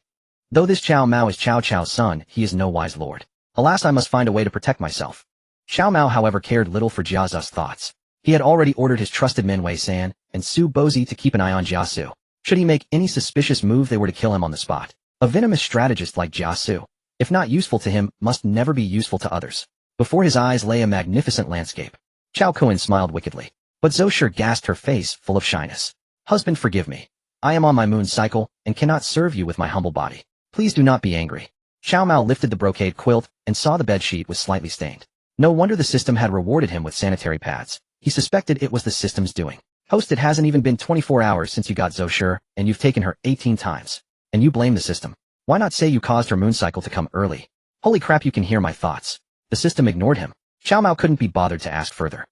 Though this Cao Mao is Cao Cao's son, he is no wise lord. Alas, I must find a way to protect myself. Cao Mao, however, cared little for Jia Zu's thoughts. He had already ordered his trusted men Wei San and Su Bozi to keep an eye on Zhang Xiu. Should he make any suspicious move, they were to kill him on the spot. A venomous strategist like Zhang Xiu, if not useful to him, must never be useful to others. Before his eyes lay a magnificent landscape. Cao Cao smiled wickedly. But Zhou Shi gasped, her face full of shyness. Husband, forgive me. I am on my moon cycle and cannot serve you with my humble body. Please do not be angry. Cao Mao lifted the brocade quilt and saw the bed sheet was slightly stained. No wonder the system had rewarded him with sanitary pads. He suspected it was the system's doing. Host, it hasn't even been 24 hours since you got Zhou Shi, and you've taken her 18 times. And you blame the system. Why not say you caused her moon cycle to come early? Holy crap, you can hear my thoughts. The system ignored him. Cao Mao couldn't be bothered to ask further.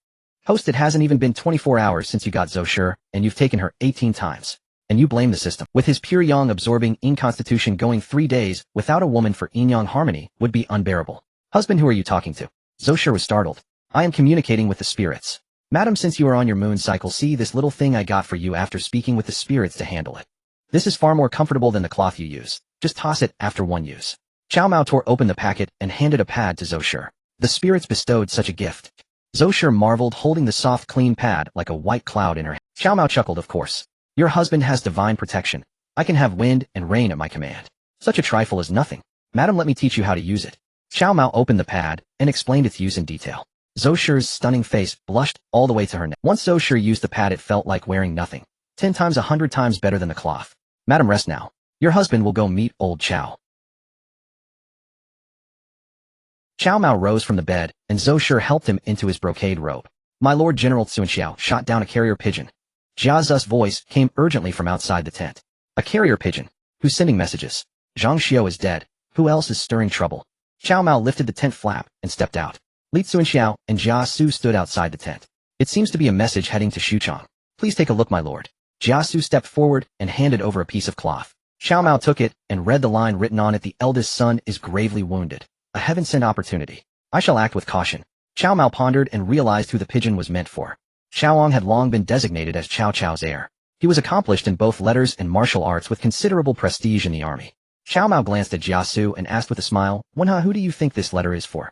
Host, it hasn't even been 24 hours since you got Zhou Shi, and you've taken her 18 times. And you blame the system. With his pure yang absorbing yin constitution, going 3 days without a woman for yin-yang harmony would be unbearable. Husband, who are you talking to? Zhou Shi was startled. I am communicating with the spirits. Madam, since you are on your moon cycle, see this little thing I got for you after speaking with the spirits to handle it. This is far more comfortable than the cloth you use. Just toss it after one use. Cao Mao tore open the packet and handed a pad to Zhou Shi. The spirits bestowed such a gift. Zhou Shi marveled, holding the soft, clean pad like a white cloud in her hand. Cao Mao chuckled, of course. Your husband has divine protection. I can have wind and rain at my command. Such a trifle is nothing. Madam, let me teach you how to use it. Cao Mao opened the pad and explained its use in detail. Zhou Shi's stunning face blushed all the way to her neck. Once Zhou Shi used the pad, it felt like wearing nothing. 10 times, 100 times better than the cloth. Madam, rest now. Your husband will go meet old Cao. Cao Mao rose from the bed, and Zhou Shi helped him into his brocade robe. My Lord General Li Cunxiao shot down a carrier pigeon. Jia Zu's voice came urgently from outside the tent. A carrier pigeon? Who's sending messages? Zhang Xiu is dead. Who else is stirring trouble? Cao Mao lifted the tent flap and stepped out. Li Cunxiao and Jia Su stood outside the tent. It seems to be a message heading to Xuchang. Please take a look, my lord. Jia Su stepped forward and handed over a piece of cloth. Cao Mao took it and read the line written on it. The eldest son is gravely wounded. A heaven-sent opportunity. I shall act with caution. Cao Mao pondered and realized who the pigeon was meant for. Xiaoang had long been designated as Cao Cao's heir. He was accomplished in both letters and martial arts with considerable prestige in the army. Cao Mao glanced at Jia Su and asked with a smile, Wenha, who do you think this letter is for?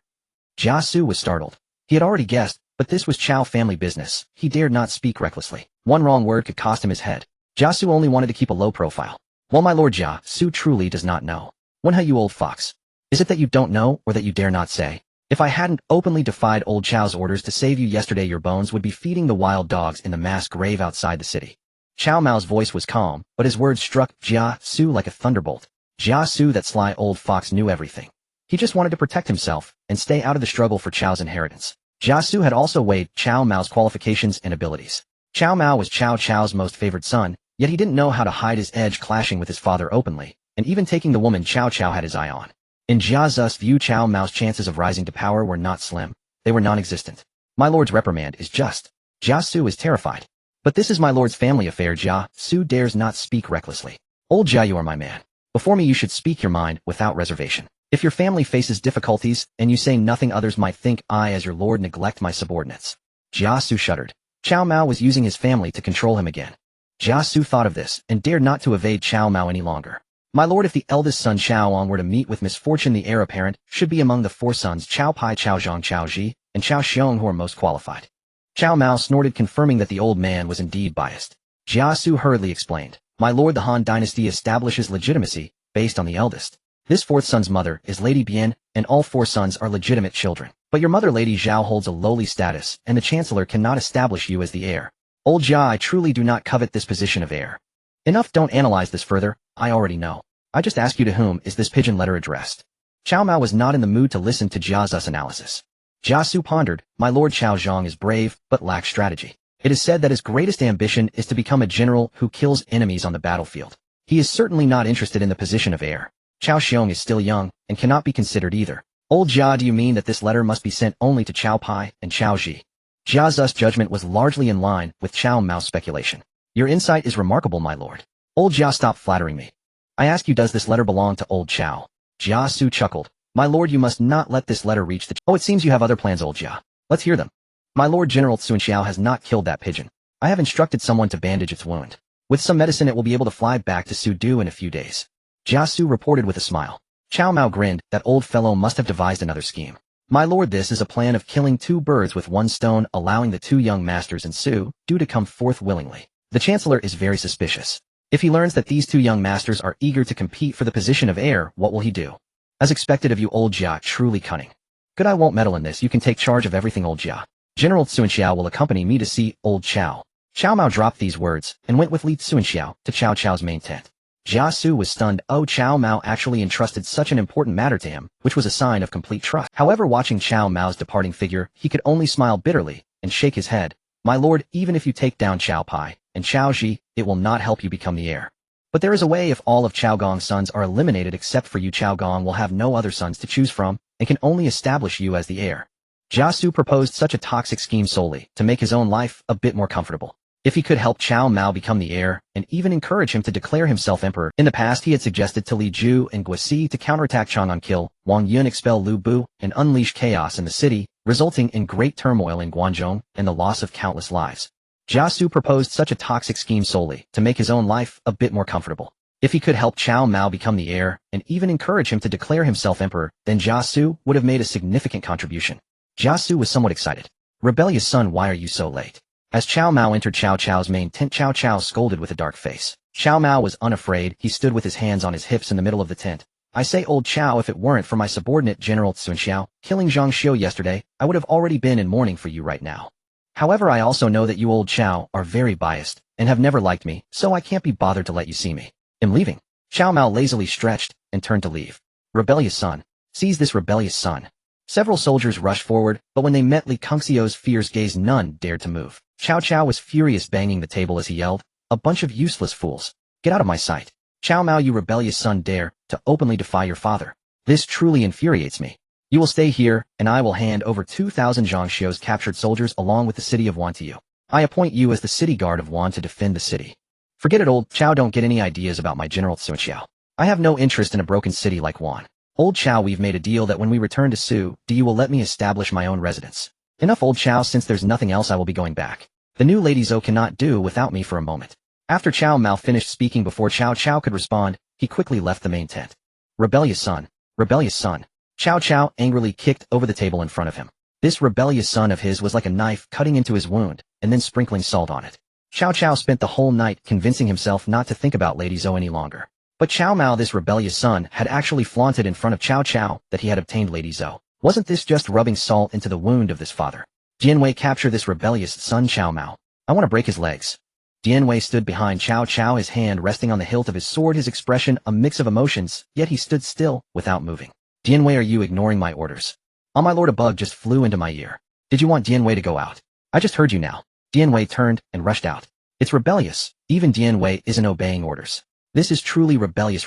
Jia Su was startled. He had already guessed, but this was Cao family business. He dared not speak recklessly. One wrong word could cost him his head. Jia Su only wanted to keep a low profile. Well, my lord, Jia Su truly does not know. Wenha, you old fox. Is it that you don't know, or that you dare not say? If I hadn't openly defied old Chao's orders to save you yesterday, your bones would be feeding the wild dogs in the mass grave outside the city. Cao Mao's voice was calm, but his words struck Jia Su like a thunderbolt. Jia Su, that sly old fox, knew everything. He just wanted to protect himself and stay out of the struggle for Chao's inheritance. Jia Su had also weighed Cao Mao's qualifications and abilities. Cao Mao was Cao Cao's most favored son, yet he didn't know how to hide his edge, clashing with his father openly, and even taking the woman Cao Cao had his eye on. In Jia Zu's view, Cao Mao's chances of rising to power were not slim. They were non-existent. My lord's reprimand is just. Jia Su is terrified. But this is my lord's family affair. Jia Su dares not speak recklessly. Old Jia, you are my man. Before me you should speak your mind without reservation. If your family faces difficulties, and you say nothing, others might think I as your lord neglect my subordinates. Jia Su shuddered. Cao Mao was using his family to control him again. Jia Su thought of this, and dared not to evade Cao Mao any longer. My lord, if the eldest son Xiaoang were to meet with misfortune, the heir apparent should be among the 4 sons Cao Pai, Cao Zhang, Cao Ji, and Cao Xiong who are most qualified. Cao Mao snorted, confirming that the old man was indeed biased. Jia Su hurriedly explained, My lord, the Han dynasty establishes legitimacy based on the eldest. This 4th son's mother is Lady Bian, and all 4 sons are legitimate children. But your mother, Lady Zhao, holds a lowly status, and the chancellor cannot establish you as the heir. Old Jia, I truly do not covet this position of heir. Enough, don't analyze this further, I already know. I just ask you, to whom is this pigeon letter addressed? Cao Mao was not in the mood to listen to Jia Zu's analysis. Jia Su pondered, My lord Cao Zhang is brave, but lacks strategy. It is said that his greatest ambition is to become a general who kills enemies on the battlefield. He is certainly not interested in the position of heir. Cao Xiong is still young, and cannot be considered either. Old Jia, do you mean that this letter must be sent only to Cao Pai and Cao Ji? Jia's judgment was largely in line with Cao Mao's speculation. Your insight is remarkable, my lord. Old Jia, stop flattering me. I ask you, does this letter belong to old Cao? Jia Su chuckled. My lord, you must not let this letter reach the— Oh, it seems you have other plans, old Jia. Let's hear them. My lord, General Li Cunxiao has not killed that pigeon. I have instructed someone to bandage its wound. With some medicine it will be able to fly back to Sudu in a few days. Jia Su reported with a smile. Cao Mao grinned. That old fellow must have devised another scheme. My lord, this is a plan of killing two birds with one stone, allowing the two young masters and Su Du to come forth willingly. The Chancellor is very suspicious. If he learns that these two young masters are eager to compete for the position of heir, what will he do? As expected of you, old Jia, truly cunning. Good, I won't meddle in this. You can take charge of everything, old Jia. General Li Cunxiao will accompany me to see old Cao. Cao Mao dropped these words and went with Li Cunxiao to Cao Cao's main tent. Jia Su was stunned. Oh, Cao Mao actually entrusted such an important matter to him, which was a sign of complete trust. However, watching Cao Mao's departing figure, he could only smile bitterly and shake his head. My lord, even if you take down Cao Pai and Cao Ji, it will not help you become the heir. But there is a way. If all of Cao Gong's sons are eliminated except for you, Cao Gong will have no other sons to choose from and can only establish you as the heir. Jia Su proposed such a toxic scheme solely to make his own life a bit more comfortable. If he could help Cao Mao become the heir, and even encourage him to declare himself emperor. In the past he had suggested to Li Ju and Guosi to counterattack Chang'an, kill Wang Yun, expel Lu Bu, and unleash chaos in the city, resulting in great turmoil in Guangzhou and the loss of countless lives. Jia Su proposed such a toxic scheme solely to make his own life a bit more comfortable. If he could help Cao Mao become the heir, and even encourage him to declare himself emperor, then Jia Su would have made a significant contribution. Jia Su was somewhat excited. Rebellious son, why are you so late? As Cao Mao entered Cao Cao's main tent, Cao Cao scolded with a dark face. Cao Mao was unafraid. He stood with his hands on his hips in the middle of the tent. I say, old Cao, if it weren't for my subordinate General Li Cunxiao killing Zhang Xiu yesterday, I would have already been in mourning for you right now. However, I also know that you, old Cao, are very biased and have never liked me, so I can't be bothered to let you see me. I'm leaving. Cao Mao lazily stretched and turned to leave. Rebellious son. Seize this rebellious son. Several soldiers rushed forward, but when they met Li Cunxiao's fierce gaze, none dared to move. Cao Cao was furious, banging the table as he yelled, a bunch of useless fools. Get out of my sight. Cao Mao, you rebellious son, dare to openly defy your father. This truly infuriates me. You will stay here, and I will hand over 2,000 Zhang Xiu's captured soldiers along with the city of Wan to you. I appoint you as the city guard of Wan to defend the city. Forget it, old Cao, don't get any ideas about my General Li Cunxiao. I have no interest in a broken city like Wan. Old Cao, we've made a deal that when we return to Su, you will let me establish my own residence. Enough, old Cao, since there's nothing else I will be going back. The new Lady Zou cannot do without me for a moment. After Cao Mao finished speaking, before Cao Cao could respond, he quickly left the main tent. Rebellious son. Rebellious son. Cao Cao angrily kicked over the table in front of him. This rebellious son of his was like a knife cutting into his wound, and then sprinkling salt on it. Cao Cao spent the whole night convincing himself not to think about Lady Zou any longer. But Cao Mao, this rebellious son, had actually flaunted in front of Cao Cao that he had obtained Lady Zou. Wasn't this just rubbing salt into the wound of this father? Dianwei, capture this rebellious son Cao Mao. I want to break his legs. Dianwei stood behind Cao Cao, his hand resting on the hilt of his sword, his expression a mix of emotions, yet he stood still, without moving. Dianwei, are you ignoring my orders? Oh my lord, a bug just flew into my ear. Did you want Dianwei to go out? I just heard you now. Dianwei turned and rushed out. It's rebellious. Even Dianwei isn't obeying orders. This is truly rebellious.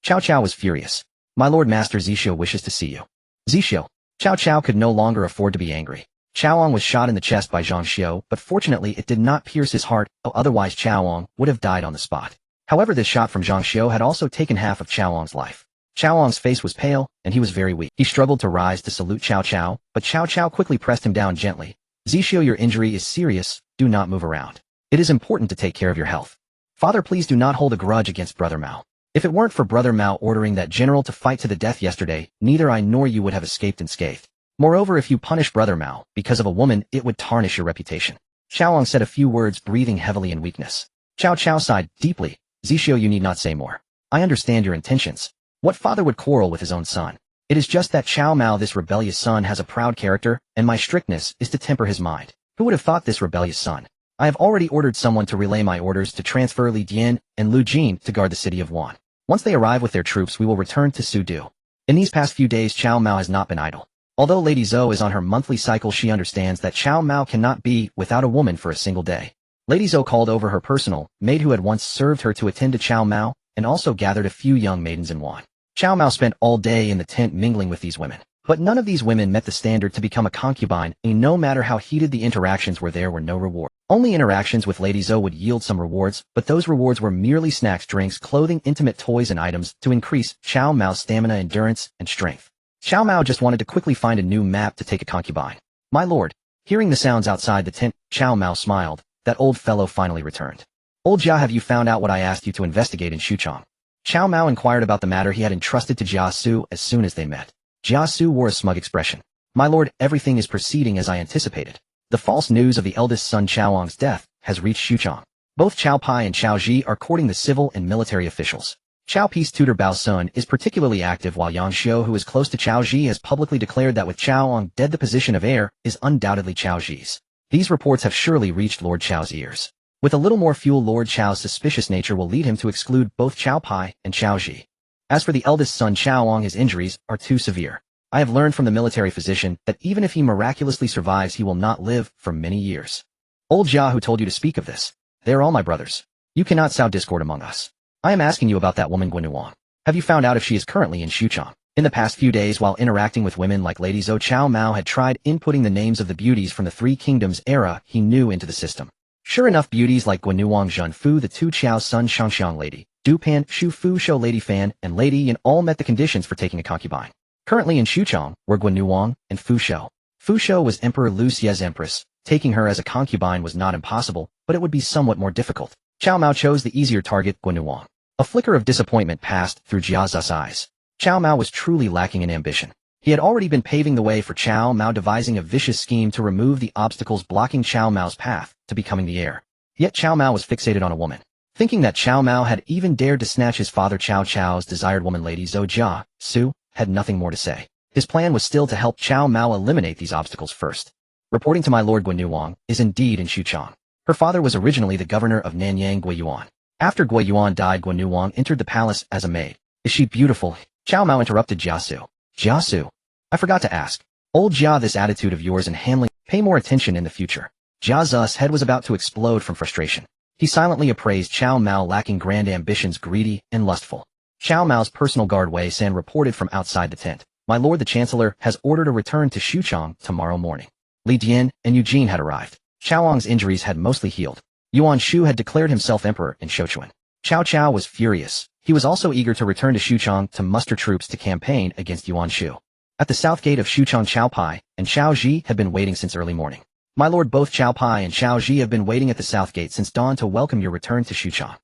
Cao Cao was furious. My lord, Master Zhixiu wishes to see you. Zhixiu. Cao Cao could no longer afford to be angry. Chaoong was shot in the chest by Zhang Xiu, but fortunately it did not pierce his heart, otherwise Chaoong would have died on the spot. However, this shot from Zhang Xiu had also taken half of Chaoong's life. Chaoong's face was pale, and he was very weak. He struggled to rise to salute Cao Cao, but Cao Cao quickly pressed him down gently. Zhixiu, your injury is serious, do not move around. It is important to take care of your health. Father, please do not hold a grudge against Brother Mao. If it weren't for Brother Mao ordering that general to fight to the death yesterday, neither I nor you would have escaped unscathed. Moreover, if you punish Brother Mao because of a woman, it would tarnish your reputation. Chaoong said a few words, breathing heavily in weakness. Cao Cao sighed deeply. Zhixiu, you need not say more. I understand your intentions. What father would quarrel with his own son? It is just that Cao Mao, this rebellious son, has a proud character, and my strictness is to temper his mind. Who would have thought this rebellious son? I have already ordered someone to relay my orders to transfer Li Dian and Lu Jin to guard the city of Wan. Once they arrive with their troops, we will return to Sudu. In these past few days, Cao Mao has not been idle. Although Lady Zou is on her monthly cycle, she understands that Cao Mao cannot be without a woman for a single day. Lady Zou called over her personal maid who had once served her to attend to Cao Mao and also gathered a few young maidens in Wan. Cao Mao spent all day in the tent mingling with these women. But none of these women met the standard to become a concubine, and no matter how heated the interactions were, there were no reward. Only interactions with Lady Zou would yield some rewards, but those rewards were merely snacks, drinks, clothing, intimate toys, and items to increase Cao Mao's stamina, endurance, and strength. Cao Mao just wanted to quickly find a new map to take a concubine. My lord. Hearing the sounds outside the tent, Cao Mao smiled. That old fellow finally returned. Old Jia, have you found out what I asked you to investigate in Xuchang? Cao Mao inquired about the matter he had entrusted to Zhang Xiu as soon as they met. Zhang Xiu wore a smug expression. My lord, everything is proceeding as I anticipated. The false news of the eldest son Chaoang's death has reached Xuchang. Both Cao Pai and Cao Ji are courting the civil and military officials. Cao Pi's tutor Bao Sun is particularly active, while Yang Xiu, who is close to Cao Ji, has publicly declared that with Chaoang dead, the position of heir is undoubtedly Cao Ji's. These reports have surely reached Lord Chao's ears. With a little more fuel, Lord Chao's suspicious nature will lead him to exclude both Cao Pai and Cao Ji. As for the eldest son Chaoang, his injuries are too severe. I have learned from the military physician that even if he miraculously survives, he will not live for many years. Old Jia, who told you to speak of this? They are all my brothers. You cannot sow discord among us. I am asking you about that woman Guanuang. Have you found out if she is currently in Xuchang? In the past few days, while interacting with women like Lady Zou, Cao Mao had tried inputting the names of the beauties from the Three Kingdoms era he knew into the system. Sure enough, beauties like Guanuang Zhen Fu, the Tu Chao Sun Shangxiang Lady, Dupan, Shu Fu Shou Lady Fan, and Lady Yan all met the conditions for taking a concubine. Currently in Xuchang were Guanuang and Fu Shou. Fu Shou was Emperor Lu Xie's empress. Taking her as a concubine was not impossible, but it would be somewhat more difficult. Cao Mao chose the easier target, Guanuang. A flicker of disappointment passed through Jia Zu's eyes. Cao Mao was truly lacking in ambition. He had already been paving the way for Cao Mao, devising a vicious scheme to remove the obstacles blocking Cao Mao's path to becoming the heir. Yet Cao Mao was fixated on a woman. Thinking that Cao Mao had even dared to snatch his father Cao Cao's desired woman, Lady Zou, Jia Su had nothing more to say. His plan was still to help Cao Mao eliminate these obstacles first. Reporting to my lord, Guanuang is indeed in Xuchang. Her father was originally the governor of Nanyang, Guiyuan. After Guiyuan died, Guanuang entered the palace as a maid. Is she beautiful? Cao Mao interrupted Jia Su. Jia Su. I forgot to ask. Old Jia, this attitude of yours in handling, pay more attention in the future. Jia Zu's head was about to explode from frustration. He silently appraised Cao Mao, lacking grand ambitions, greedy and lustful. Cao Mao's personal guard Wei San reported from outside the tent. My lord, the chancellor has ordered a return to Xuchang tomorrow morning. Li Dian and Eugene had arrived. Chaoang's injuries had mostly healed. Yuan Shu had declared himself emperor in Sichuan. Cao Cao was furious. He was also eager to return to Xuchang to muster troops to campaign against Yuan Shu. At the south gate of Xuchang, Cao Pai and Cao Ji had been waiting since early morning. My lord, both Cao Pai and Cao Ji have been waiting at the south gate since dawn to welcome your return to Xuchang.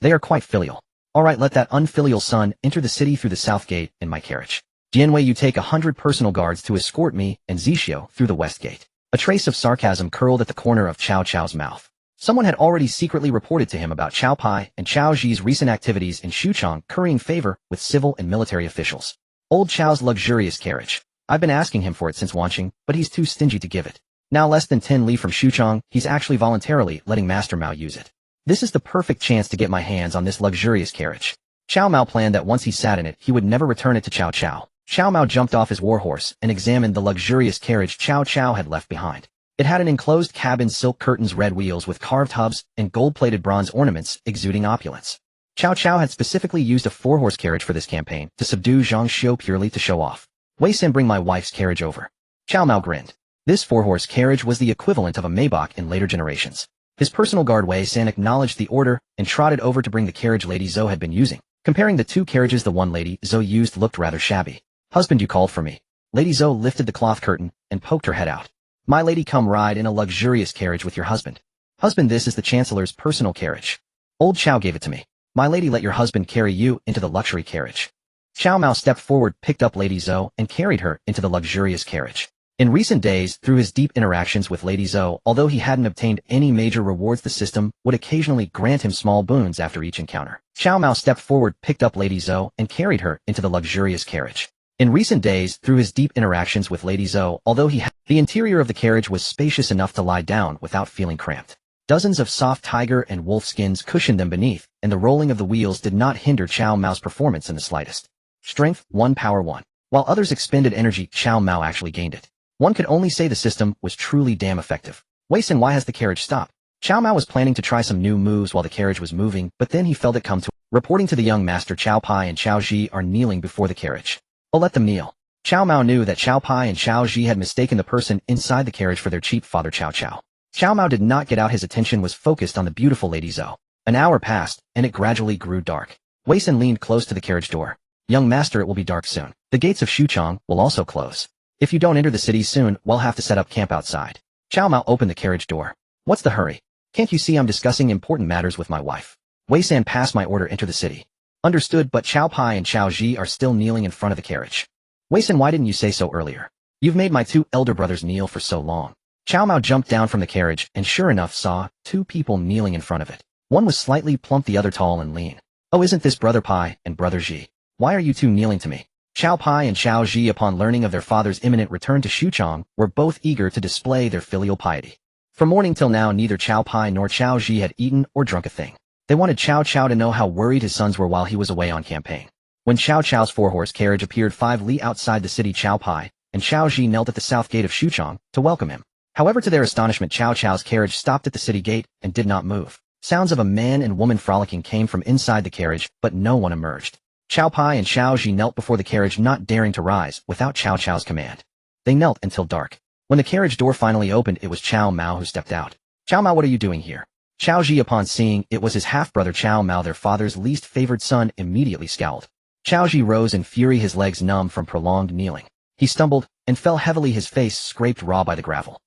They are quite filial. All right, let that unfilial son enter the city through the south gate in my carriage. Jianwei, you take 100 personal guards to escort me and Zixio through the west gate. A trace of sarcasm curled at the corner of Cao Cao's mouth. Someone had already secretly reported to him about Cao Pai and Cao Ji's recent activities in Xuchang, currying favor with civil and military officials. Old Chao's luxurious carriage. I've been asking him for it since Wanqing, but he's too stingy to give it. Now less than 10 li from Xuchang, he's actually voluntarily letting Master Mao use it. This is the perfect chance to get my hands on this luxurious carriage. Cao Mao planned that once he sat in it, he would never return it to Cao Cao. Cao Mao jumped off his warhorse and examined the luxurious carriage Cao Cao had left behind. It had an enclosed cabin, silk curtains, red wheels with carved hubs, and gold-plated bronze ornaments exuding opulence. Cao Cao had specifically used a four-horse carriage for this campaign to subdue Zhang Xiu purely to show off. Wei San, bring my wife's carriage over. Cao Mao grinned. This four-horse carriage was the equivalent of a Maybach in later generations. His personal guard Wei San acknowledged the order and trotted over to bring the carriage Lady Zou had been using. Comparing the two carriages, the one Lady Zou used looked rather shabby. Husband, you called for me. Lady Zou lifted the cloth curtain and poked her head out. My lady, come ride in a luxurious carriage with your husband. Husband, this is the Chancellor's personal carriage. Old Cao gave it to me. My lady, let your husband carry you into the luxury carriage. Cao Mao stepped forward, picked up Lady Zou, and carried her into the luxurious carriage. In recent days, through his deep interactions with Lady Zou, although he hadn't obtained any major rewards, the system would occasionally grant him small boons after each encounter. Cao Mao stepped forward, picked up Lady Zou, and carried her into the luxurious carriage. In recent days, through his deep interactions with Lady Zou, although the interior of the carriage was spacious enough to lie down without feeling cramped. Dozens of soft tiger and wolf skins cushioned them beneath, and the rolling of the wheels did not hinder Cao Mao's performance in the slightest. Strength 1, power 1. While others expended energy, Cao Mao actually gained it. One could only say the system was truly damn effective. Wei San, why has the carriage stopped? Cao Mao was planning to try some new moves while the carriage was moving, but then he felt it come to reporting to the young master. Cao Pai and Cao Ji are kneeling before the carriage. Oh, let them kneel. Cao Mao knew that Cao Pai and Cao Ji had mistaken the person inside the carriage for their cheap father Cao Cao. Cao Mao did not get out. His attention was focused on the beautiful Lady Zou. An hour passed, and it gradually grew dark. Wei Sin leaned close to the carriage door. Young master, it will be dark soon. The gates of Xuchang will also close. If you don't enter the city soon, we'll have to set up camp outside. Cao Mao opened the carriage door. What's the hurry? Can't you see I'm discussing important matters with my wife? Wei San passed my order, enter the city. Understood, but Cao Pai and Cao Ji are still kneeling in front of the carriage. Wei San, why didn't you say so earlier? You've made my two elder brothers kneel for so long. Cao Mao jumped down from the carriage and sure enough saw two people kneeling in front of it. One was slightly plump, the other tall and lean. Oh, isn't this brother Pai and brother Ji? Why are you two kneeling to me? Cao Pai and Cao Ji, upon learning of their father's imminent return to Xuchang, were both eager to display their filial piety. From morning till now, neither Cao Pai nor Cao Ji had eaten or drunk a thing. They wanted Cao Cao to know how worried his sons were while he was away on campaign. When Cao Cao's four-horse carriage appeared 5 li outside the city, Cao Pai and Cao Ji knelt at the south gate of Xuchang to welcome him. However, to their astonishment, Cao Cao's carriage stopped at the city gate and did not move. Sounds of a man and woman frolicking came from inside the carriage, but no one emerged. Cao Pai and Cao Ji knelt before the carriage, not daring to rise without Cao Cao's command. They knelt until dark. When the carriage door finally opened, it was Cao Mao who stepped out. Cao Mao, what are you doing here? Cao Ji, upon seeing it was his half-brother Cao Mao, their father's least favored son, immediately scowled. Cao Ji rose in fury, his legs numb from prolonged kneeling. He stumbled and fell heavily, his face scraped raw by the gravel.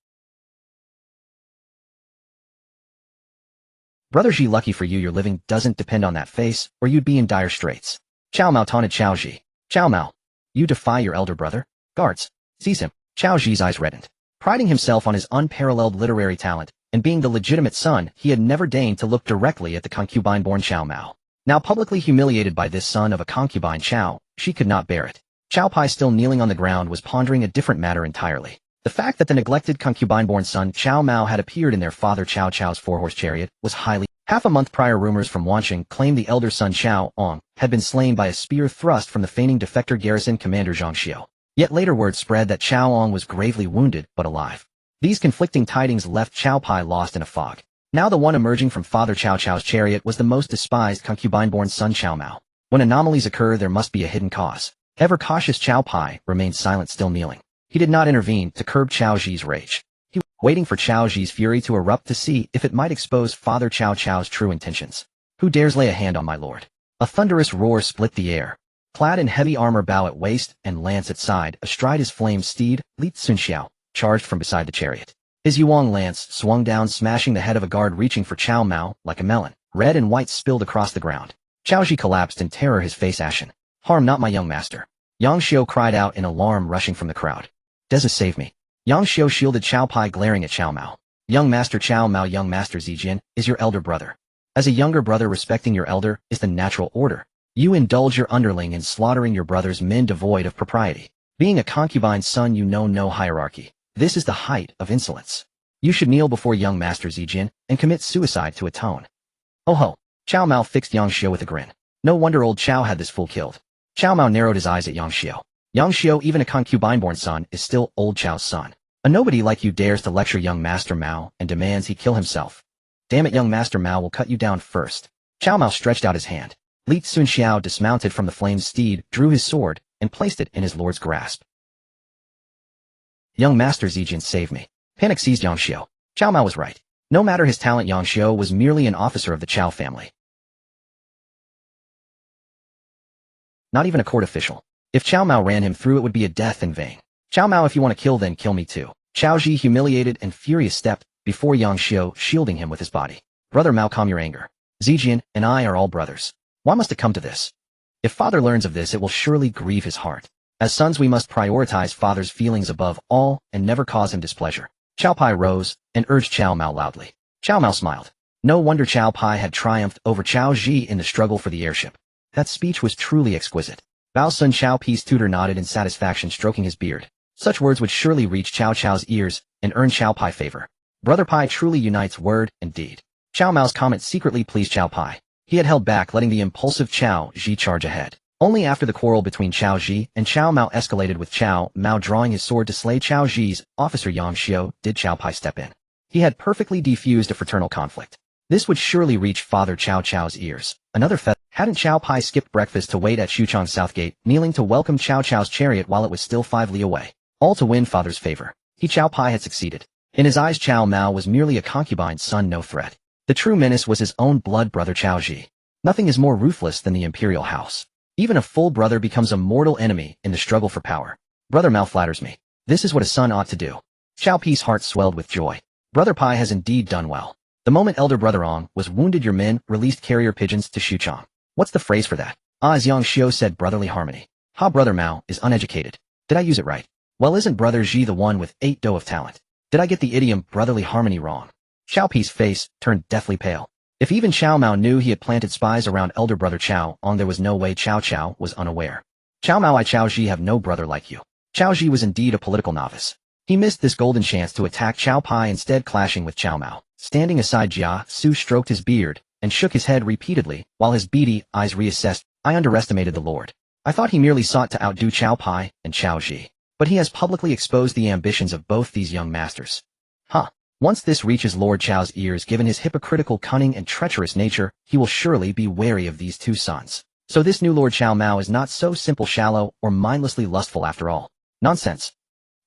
Brother Ji, lucky for you your living doesn't depend on that face, or you'd be in dire straits. Cao Mao taunted Cao Ji. Cao Mao, you defy your elder brother? Guards, seize him. Cao Ji's eyes reddened. Priding himself on his unparalleled literary talent, and being the legitimate son, he had never deigned to look directly at the concubine-born Cao Mao. Now publicly humiliated by this son of a concubine Cao, she could not bear it. Cao Pai, still kneeling on the ground, was pondering a different matter entirely. The fact that the neglected concubine-born son Cao Mao had appeared in their father Cao Cao's four-horse chariot was highly. Half a month prior, rumors from Wanqing claimed the elder son Cao Ong had been slain by a spear thrust from the feigning defector garrison commander Zhang Xiu. Yet later word spread that Cao Ong was gravely wounded but alive. These conflicting tidings left Cao Pai lost in a fog. Now the one emerging from father Cao Cao's chariot was the most despised concubine-born son Cao Mao. When anomalies occur, there must be a hidden cause. Ever cautious Cao Pai remained silent, still kneeling. He did not intervene to curb Cao Ji's rage. He was waiting for Cao Ji's fury to erupt to see if it might expose father Cao Cao's true intentions. Who dares lay a hand on my lord? A thunderous roar split the air. Clad in heavy armor, bow at waist and lance at side, astride his flamed steed, Li Cunxiao charged from beside the chariot. His Yuang lance swung down, smashing the head of a guard reaching for Cao Mao like a melon. Red and white spilled across the ground. Cao Ji collapsed in terror, his face ashen. Harm not my young master. Yang Xiu cried out in alarm, rushing from the crowd. Deza, save me. Yang Xiu shielded Cao Pai, glaring at Cao Mao. Young master Cao Mao, young master Zijian is your elder brother. As a younger brother, respecting your elder is the natural order. You indulge your underling in slaughtering your brother's men, devoid of propriety. Being a concubine's son, you know no hierarchy. This is the height of insolence. You should kneel before young master Zijian and commit suicide to atone. Oh ho! Cao Mao fixed Yang Xiu with a grin. No wonder old Cao had this fool killed. Cao Mao narrowed his eyes at Yang Xiu. Yang Xiu, even a concubine-born son, is still old Chao's son. A nobody like you dares to lecture young master Mao and demands he kill himself. Damn it, young master Mao will cut you down first. Cao Mao stretched out his hand. Li Cunxiao, dismounted from the flamed steed, drew his sword and placed it in his lord's grasp. Young master Zijian, save me. Panic seized Yang Xiu. Cao Mao was right. No matter his talent, Yang Xiu was merely an officer of the Cao family. Not even a court official. If Cao Mao ran him through, it would be a death in vain. Cao Mao, if you want to kill, then kill me too. Cao Ji, humiliated and furious, stepped before Yang Xiu, shielding him with his body. Brother Mao, calm your anger. Zijian and I are all brothers. Why must it come to this? If father learns of this, it will surely grieve his heart. As sons, we must prioritize father's feelings above all and never cause him displeasure. Cao Pai rose and urged Cao Mao loudly. Cao Mao smiled. No wonder Cao Pai had triumphed over Cao Ji in the struggle for the heirship. That speech was truly exquisite. Bao Sun, Cao Pi's tutor, nodded in satisfaction, stroking his beard. Such words would surely reach Cao Cao's ears and earn Cao Pai favor. Brother Pai truly unites word and deed. Cao Mao's comment secretly pleased Cao Pai. He had held back, letting the impulsive Cao Ji charge ahead. Only after the quarrel between Cao Ji and Cao Mao escalated, with Cao Mao drawing his sword to slay Cao Ji's officer Yang Xiu, did Cao Pai step in. He had perfectly defused a fraternal conflict. This would surely reach Father Cao Cao's ears. Another hadn't Cao Pai skipped breakfast to wait at Xuchang Southgate, kneeling to welcome Cao Cao's chariot while it was still 5 li away. All to win Father's favor. Cao Pai had succeeded. In his eyes Cao Mao was merely a concubine's son, no threat. The true menace was his own blood brother Cao Ji. Nothing is more ruthless than the imperial house. Even a full brother becomes a mortal enemy in the struggle for power. Brother Mao flatters me. This is what a son ought to do. Cao Pi's heart swelled with joy. Brother Pai has indeed done well. The moment elder brother Ong was wounded, your men released carrier pigeons to Xuchang. What's the phrase for that? As Zhang Xiu said, brotherly harmony. Ha, brother Mao is uneducated. Did I use it right? Well, isn't brother Ji the one with 8 dough of talent? Did I get the idiom brotherly harmony wrong? Cao Pi's face turned deathly pale. If even Cao Mao knew he had planted spies around elder brother Cao Ong, there was no way Cao Cao was unaware. Cao Mao, I Cao Ji have no brother like you. Cao Ji was indeed a political novice. He missed this golden chance to attack Cao Pai, instead clashing with Cao Mao. Standing aside, Jia Su stroked his beard and shook his head repeatedly, while his beady eyes reassessed. I underestimated the Lord. I thought he merely sought to outdo Cao Pai and Cao Ji. But he has publicly exposed the ambitions of both these young masters. Once this reaches Lord Chao's ears, given his hypocritical, cunning, and treacherous nature, he will surely be wary of these two sons. So this new Lord Cao Mao is not so simple, shallow, or mindlessly lustful after all. Nonsense.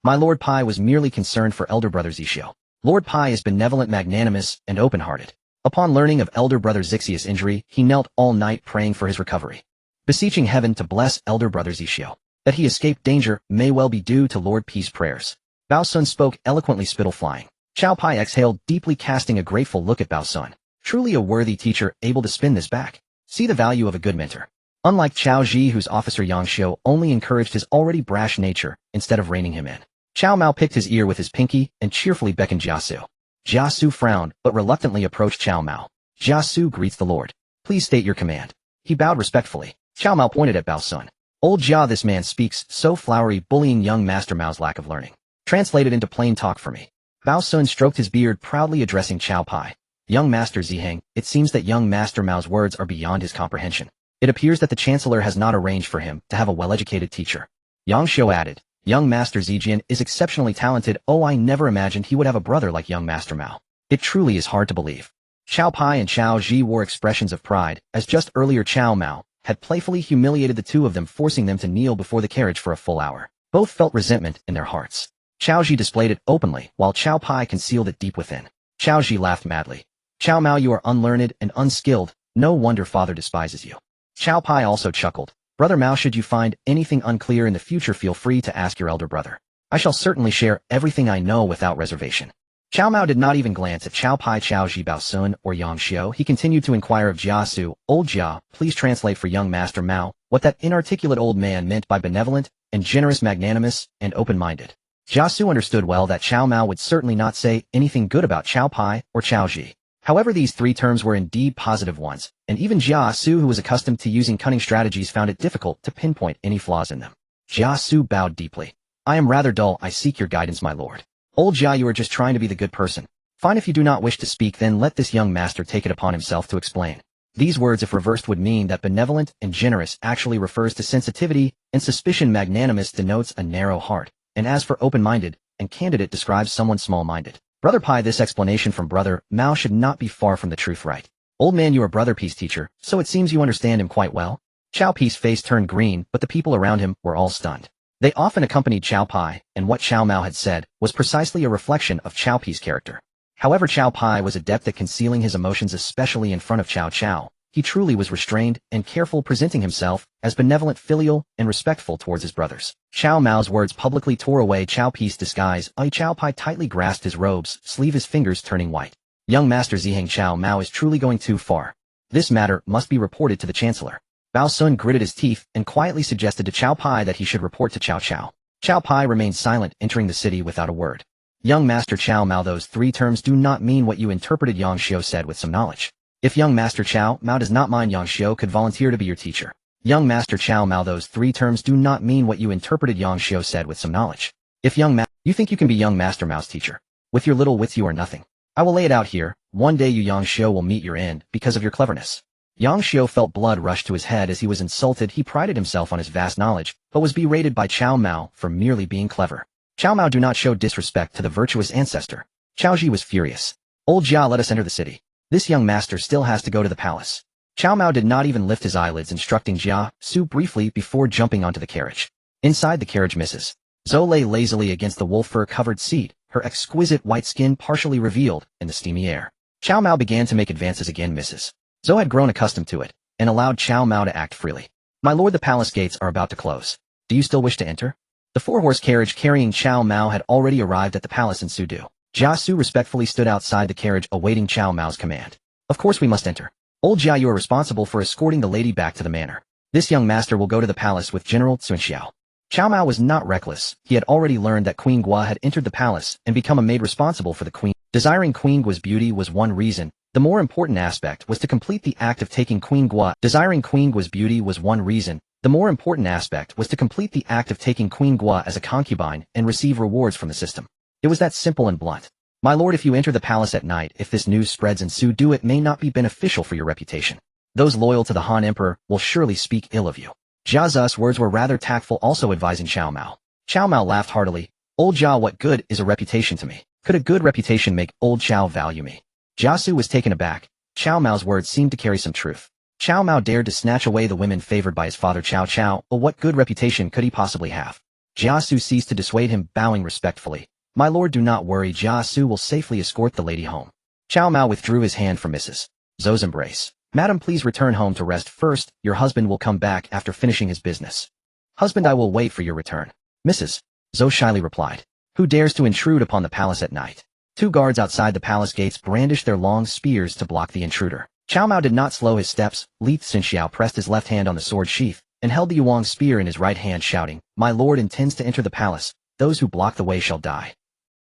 My Lord Pai was merely concerned for elder brother Zixio. Lord Pai is benevolent, magnanimous, and open-hearted. Upon learning of elder brother Zixia's injury, he knelt all night praying for his recovery, beseeching heaven to bless elder brother Zixio. That he escaped danger may well be due to Lord Pi's prayers. Bao Sun spoke eloquently, spittle flying. Cao Pai exhaled deeply, casting a grateful look at Bao Sun. Truly a worthy teacher, able to spin this back. See the value of a good mentor. Unlike Cao Ji, whose officer Yang Xiu only encouraged his already brash nature instead of reining him in. Cao Mao picked his ear with his pinky and cheerfully beckoned Jia Su. Jia Su frowned, but reluctantly approached Cao Mao. Jia Su greets the Lord. Please state your command. He bowed respectfully. Cao Mao pointed at Bao Sun. Old Jia, this man speaks so flowery, bullying young Master Mao's lack of learning. Translate it into plain talk for me. Bao Sun stroked his beard, proudly addressing Cao Pai. Young Master Ziheng, it seems that young Master Mao's words are beyond his comprehension. It appears that the Chancellor has not arranged for him to have a well-educated teacher. Yang Xiu added, young Master Zijian is exceptionally talented. Oh, I never imagined he would have a brother like young Master Mao. It truly is hard to believe. Cao Pai and Cao Ji wore expressions of pride, as just earlier Cao Mao had playfully humiliated the two of them, forcing them to kneel before the carriage for a full hour. Both felt resentment in their hearts. Cao Ji displayed it openly, while Cao Pai concealed it deep within. Cao Ji laughed madly. Cao Mao, you are unlearned and unskilled. No wonder father despises you. Cao Pai also chuckled. Brother Mao, should you find anything unclear in the future, feel free to ask your elder brother. I shall certainly share everything I know without reservation. Cao Mao did not even glance at Cao Pai, Cao Ji, Bao Sun, or Yang Xiu. He continued to inquire of Jia Su. Old Jia, please translate for young Master Mao what that inarticulate old man meant by benevolent and generous, magnanimous and open-minded. Jia Su understood well that Cao Mao would certainly not say anything good about Cao Pai or Cao Ji. However, these three terms were indeed positive ones, and even Jia Su, who was accustomed to using cunning strategies, found it difficult to pinpoint any flaws in them. Jia Su bowed deeply. I am rather dull. I seek your guidance, my lord. Old Jia, you are just trying to be the good person. Fine, if you do not wish to speak, then let this young master take it upon himself to explain. These words, if reversed, would mean that benevolent and generous actually refers to sensitivity, and suspicion. Magnanimous denotes a narrow heart, and as for open-minded and candid, it describes someone small-minded. Brother Pai, this explanation from Brother Mao should not be far from the truth, right? Old man, you are Brother Pi's teacher, so it seems you understand him quite well. Cao Pi's face turned green, but the people around him were all stunned. They often accompanied Cao Pai, and what Cao Mao had said was precisely a reflection of Cao Pi's character. However, Cao Pai was adept at concealing his emotions, especially in front of Cao Cao. He truly was restrained and careful, presenting himself as benevolent, filial, and respectful towards his brothers. Cao Mao's words publicly tore away Cao Pi's disguise. Cao Pai tightly grasped his robes sleeve, his fingers turning white. Young Master Ziheng, Cao Mao is truly going too far. This matter must be reported to the Chancellor. Bao Sun gritted his teeth and quietly suggested to Cao Pai that he should report to Cao Cao. Cao Pai remained silent, entering the city without a word. Young Master Cao Mao, those three terms do not mean what you interpreted, Yang Xiu said with some knowledge. If young Master Cao Mao does not mind, Yang Xiu could volunteer to be your teacher. Young Master Cao Mao, those three terms do not mean what you interpreted, Yang Xiu said with some knowledge. If you think you can be young Master Mao's teacher. With your little wits you are nothing. I will lay it out here. One day you, Yang Xiu, will meet your end because of your cleverness. Yang Xiu felt blood rush to his head as he was insulted. He prided himself on his vast knowledge, but was berated by Cao Mao for merely being clever. Cao Mao, do not show disrespect to the virtuous ancestor. Cao Ji was furious. Old Jia, let us enter the city. This young master still has to go to the palace. Cao Mao did not even lift his eyelids, instructing Jia Su briefly before jumping onto the carriage. Inside the carriage, Mrs. Zou lay lazily against the wolf fur-covered seat, her exquisite white skin partially revealed in the steamy air. Cao Mao began to make advances again. Mrs. Zou had grown accustomed to it, and allowed Cao Mao to act freely. My lord, the palace gates are about to close. Do you still wish to enter? The four-horse carriage carrying Cao Mao had already arrived at the palace in Sudu. Jia Su respectfully stood outside the carriage awaiting Cao Mao's command. Of course we must enter. Old Jia, you are responsible for escorting the lady back to the manor. This young master will go to the palace with General Li Cunxiao. Cao Mao was not reckless. He had already learned that Queen Gua had entered the palace and become a maid responsible for the queen. Desiring Queen Gua's beauty was one reason. The more important aspect was to complete the act of taking Queen Gua. Desiring Queen Gua's beauty was one reason. The more important aspect was to complete the act of taking Queen Gua as a concubine and receive rewards from the system. It was that simple and blunt. My lord, if you enter the palace at night, if this news spreads in Sudu, it may not be beneficial for your reputation. Those loyal to the Han Emperor will surely speak ill of you. Jia Zu's words were rather tactful, also advising Cao Mao. Cao Mao laughed heartily. Old Jia, what good is a reputation to me? Could a good reputation make old Cao value me? Jia Su was taken aback. Cao Mao's words seemed to carry some truth. Cao Mao dared to snatch away the women favored by his father Cao Cao, but what good reputation could he possibly have? Jia Su ceased to dissuade him, bowing respectfully. My lord, do not worry, Jia Su will safely escort the lady home. Cao Mao withdrew his hand from Mrs. Zou's embrace. Madam, please return home to rest first. Your husband will come back after finishing his business. Husband, I will wait for your return. Mrs. Zou shyly replied. Who dares to intrude upon the palace at night? 2 guards outside the palace gates brandished their long spears to block the intruder. Cao Mao did not slow his steps. Li Cunxiao pressed his left hand on the sword sheath and held the Yuang spear in his right hand, shouting, My lord intends to enter the palace. Those who block the way shall die.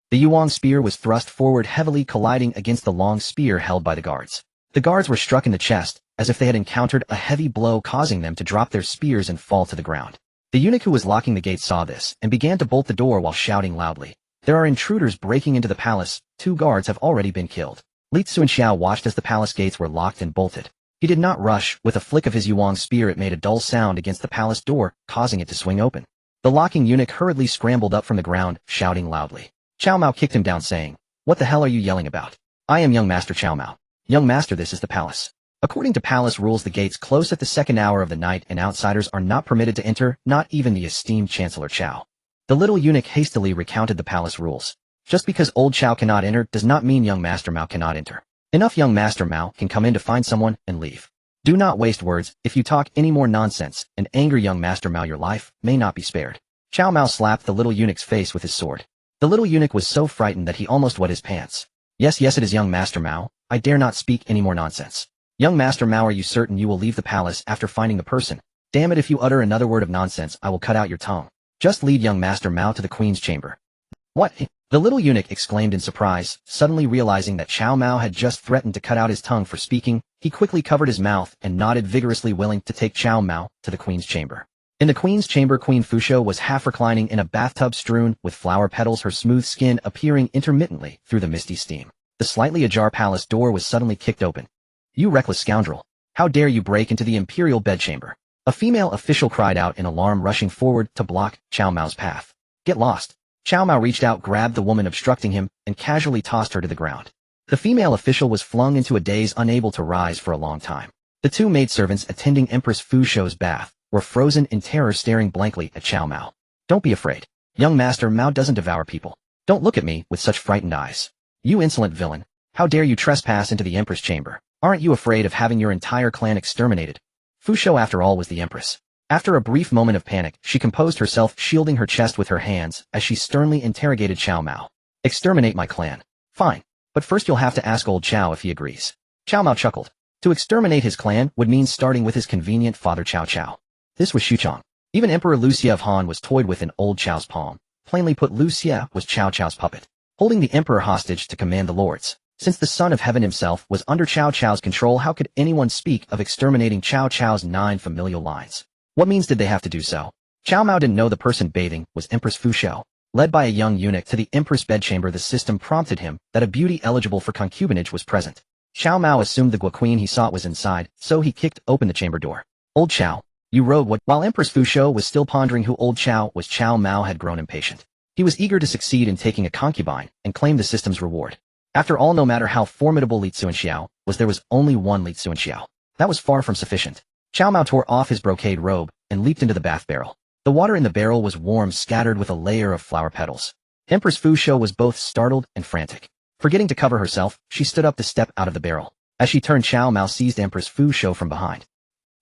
The Yuang spear was thrust forward heavily, colliding against the long spear held by the guards. The guards were struck in the chest, as if they had encountered a heavy blow, causing them to drop their spears and fall to the ground. The eunuch who was locking the gate saw this and began to bolt the door while shouting loudly, There are intruders breaking into the palace. 2 guards have already been killed. Li Cunxiao watched as the palace gates were locked and bolted. He did not rush. With a flick of his Yuang spear, it made a dull sound against the palace door, causing it to swing open. The locking eunuch hurriedly scrambled up from the ground, shouting loudly. Cao Mao kicked him down, saying, What the hell are you yelling about? I am young master Cao Mao. Young master, this is the palace. According to palace rules, the gates close at the 2nd hour of the night and outsiders are not permitted to enter, not even the esteemed Chancellor Cao. The little eunuch hastily recounted the palace rules. Just because old Cao cannot enter does not mean young master Mao cannot enter. Enough, young master Mao can come in to find someone and leave. Do not waste words. If you talk any more nonsense and anger young master Mao, your life may not be spared. Cao Mao slapped the little eunuch's face with his sword. The little eunuch was so frightened that he almost wet his pants. Yes, it is young master Mao. I dare not speak any more nonsense. Young master Mao, are you certain you will leave the palace after finding the person? Damn it, if you utter another word of nonsense, I will cut out your tongue. Just lead young master Mao to the queen's chamber. What? The little eunuch exclaimed in surprise, suddenly realizing that Cao Mao had just threatened to cut out his tongue for speaking. He quickly covered his mouth and nodded vigorously, willing to take Cao Mao to the queen's chamber. In the queen's chamber, Queen Fushou was half reclining in a bathtub strewn with flower petals, her smooth skin appearing intermittently through the misty steam. The slightly ajar palace door was suddenly kicked open. You reckless scoundrel! How dare you break into the imperial bedchamber? A female official cried out in alarm, rushing forward to block Cao Mao's path. Get lost! Cao Mao reached out, grabbed the woman obstructing him, and casually tossed her to the ground. The female official was flung into a daze, unable to rise for a long time. The 2 maidservants attending Empress Fushou's bath were frozen in terror, staring blankly at Cao Mao. Don't be afraid. Young master Mao doesn't devour people. Don't look at me with such frightened eyes. You insolent villain. How dare you trespass into the empress chamber? Aren't you afraid of having your entire clan exterminated? Fushou, after all, was the empress. After a brief moment of panic, she composed herself, shielding her chest with her hands as she sternly interrogated Cao Mao. Exterminate my clan. Fine. But first you'll have to ask old Cao if he agrees. Cao Mao chuckled. To exterminate his clan would mean starting with his convenient father Cao Cao. This was Xuchong. Even Emperor Lu Xie of Han was toyed with in old Chao's palm. Plainly put, Lu Xie was Cao Cao's puppet, holding the emperor hostage to command the lords. Since the son of heaven himself was under Cao Cao's control, how could anyone speak of exterminating Cao Cao's 9 familial lines? What means did they have to do so? Cao Mao didn't know the person bathing was Empress Fushou. Led by a young eunuch to the empress bedchamber, the system prompted him that a beauty eligible for concubinage was present. Cao Mao assumed the Gua queen he sought was inside, so he kicked open the chamber door. Old Cao, you rogue what? While Empress Fushou was still pondering who old Cao was, Cao Mao had grown impatient. He was eager to succeed in taking a concubine and claim the system's reward. After all, no matter how formidable Li Cunxiao was, there was only one Li Cunxiao. That was far from sufficient. Cao Mao tore off his brocade robe and leaped into the bath barrel. The water in the barrel was warm, scattered with a layer of flower petals. Empress Fu Shou was both startled and frantic. Forgetting to cover herself, she stood up to step out of the barrel. As she turned, Cao Mao seized Empress Fu Shou from behind.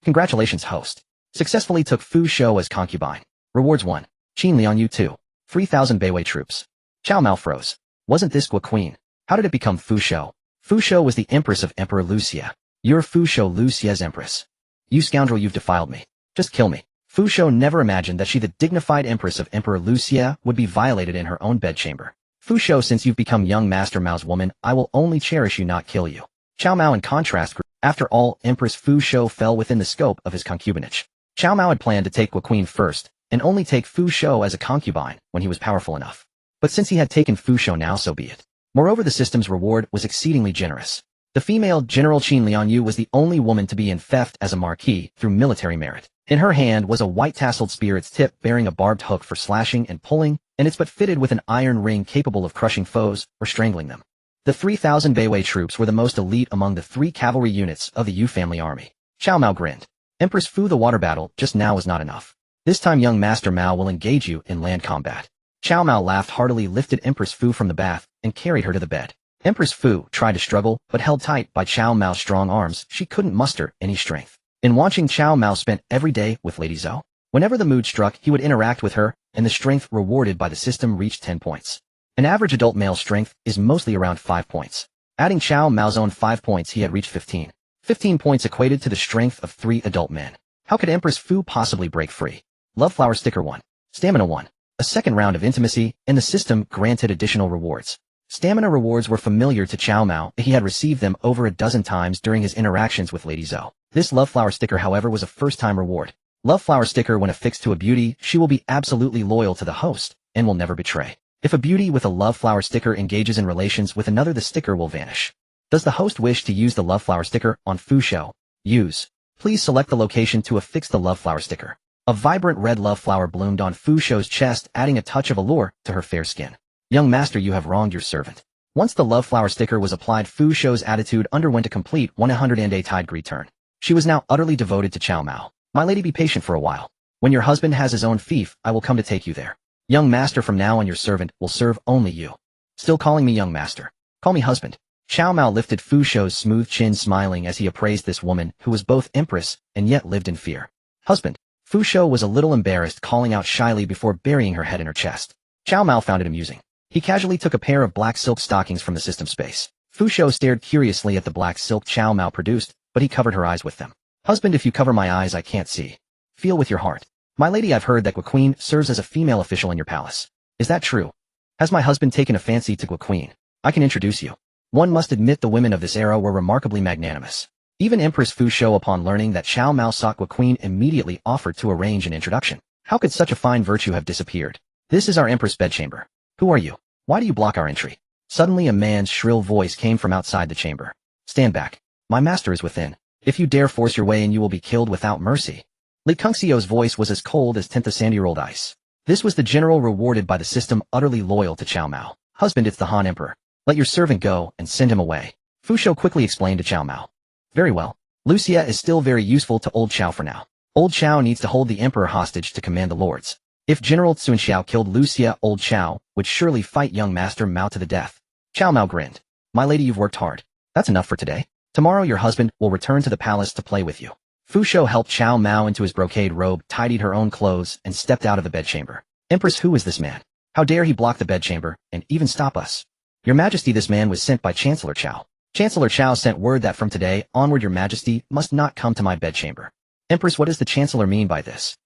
Congratulations, host. Successfully took Fu Shou as concubine. Rewards 1. Qin Lianyu 2. 3,000 Beiwei troops. Cao Mao froze. Wasn't this Gua Queen? How did it become Fu Shou? Fu Shou was the empress of Emperor Lu Xie. You're Fu Shou, Lu Xie's empress. You scoundrel, you've defiled me. Just kill me. Fu Shou never imagined that she, the dignified empress of Emperor Lu Xie, would be violated in her own bedchamber. Fu Shou, since you've become young Master Mao's woman, I will only cherish you, not kill you. Cao Mao in contrast grew. After all, Empress Fu Shou fell within the scope of his concubinage. Cao Mao had planned to take Gua Queen first, and only take Fu Shou as a concubine when he was powerful enough. But since he had taken Fu Shou, now so be it. Moreover, the system's reward was exceedingly generous. The female General Qin Lianyu was the only woman to be enfeoffed as a marquis through military merit. In her hand was a white-tasseled spear, its tip bearing a barbed hook for slashing and pulling, and its butt fitted with an iron ring capable of crushing foes or strangling them. The 3,000 Beiwei troops were the most elite among the 3 cavalry units of the Yu family army. Cao Mao grinned. Empress Fu, the water battle just now was not enough. This time young Master Mao will engage you in land combat. Cao Mao laughed heartily, lifted Empress Fu from the bath, and carried her to the bed. Empress Fu tried to struggle, but held tight by Cao Mao's strong arms, she couldn't muster any strength. In watching, Cao Mao spent every day with Lady Zou. Whenever the mood struck, he would interact with her, and the strength rewarded by the system reached 10 points. An average adult male strength is mostly around 5 points. Adding Cao Mao's own 5 points, he had reached 15. 15 points equated to the strength of 3 adult men. How could Empress Fu possibly break free? Love Flower Sticker 1. Stamina 1. A second round of intimacy, and the system granted additional rewards. Stamina rewards were familiar to Cao Mao. He had received them over a dozen times during his interactions with Lady Zou. This Love Flower Sticker, however, was a first-time reward. Love Flower Sticker, when affixed to a beauty, she will be absolutely loyal to the host, and will never betray. If a beauty with a Love Flower Sticker engages in relations with another, the sticker will vanish. Does the host wish to use the Love Flower Sticker on Fu Shou? Use. Please select the location to affix the Love Flower Sticker. A vibrant red love flower bloomed on Fu Shou's chest, adding a touch of allure to her fair skin. Young master, you have wronged your servant. Once the Love Flower Sticker was applied, Fu Shou's attitude underwent a complete 180-degree turn. She was now utterly devoted to Cao Mao. My lady, be patient for a while. When your husband has his own fief, I will come to take you there. Young master, from now on your servant will serve only you. Still calling me young master? Call me husband. Cao Mao lifted Fu Shou's smooth chin, smiling as he appraised this woman who was both empress and yet lived in fear. Husband. Fu Shou was a little embarrassed, calling out shyly before burying her head in her chest. Cao Mao found it amusing. He casually took a pair of black silk stockings from the system space. Fu Shou stared curiously at the black silk Cao Mao produced, but he covered her eyes with them. Husband, if you cover my eyes, I can't see. Feel with your heart. My lady, I've heard that Gua Queen serves as a female official in your palace. Is that true? Has my husband taken a fancy to Gua Queen? I can introduce you. One must admit the women of this era were remarkably magnanimous. Even Empress Fu Shou, upon learning that Cao Mao sought Gua Queen, immediately offered to arrange an introduction. How could such a fine virtue have disappeared? This is our Empress' bedchamber. Who are you? Why do you block our entry? Suddenly a man's shrill voice came from outside the chamber. Stand back. My master is within. If you dare force your way in, you will be killed without mercy. Li Cunxiao's voice was as cold as 10th of sandy-rolled ice. This was the general rewarded by the system, utterly loyal to Cao Mao. Husband, it's the Han Emperor. Let your servant go and send him away. Fu Shou quickly explained to Cao Mao. Very well. Lu Xie is still very useful to Old Cao for now. Old Cao needs to hold the Emperor hostage to command the lords. If General Cunxiao killed Lu Xie, Old Cao would surely fight young Master Mao to the death. Cao Mao grinned. My lady, you've worked hard. That's enough for today. Tomorrow your husband will return to the palace to play with you. Fu Shou helped Cao Mao into his brocade robe, tidied her own clothes, and stepped out of the bedchamber. Empress, who is this man? How dare he block the bedchamber, and even stop us? Your Majesty, this man was sent by Chancellor Cao. Chancellor Cao sent word that from today onward your Majesty must not come to my bedchamber. Empress, what does the Chancellor mean by this?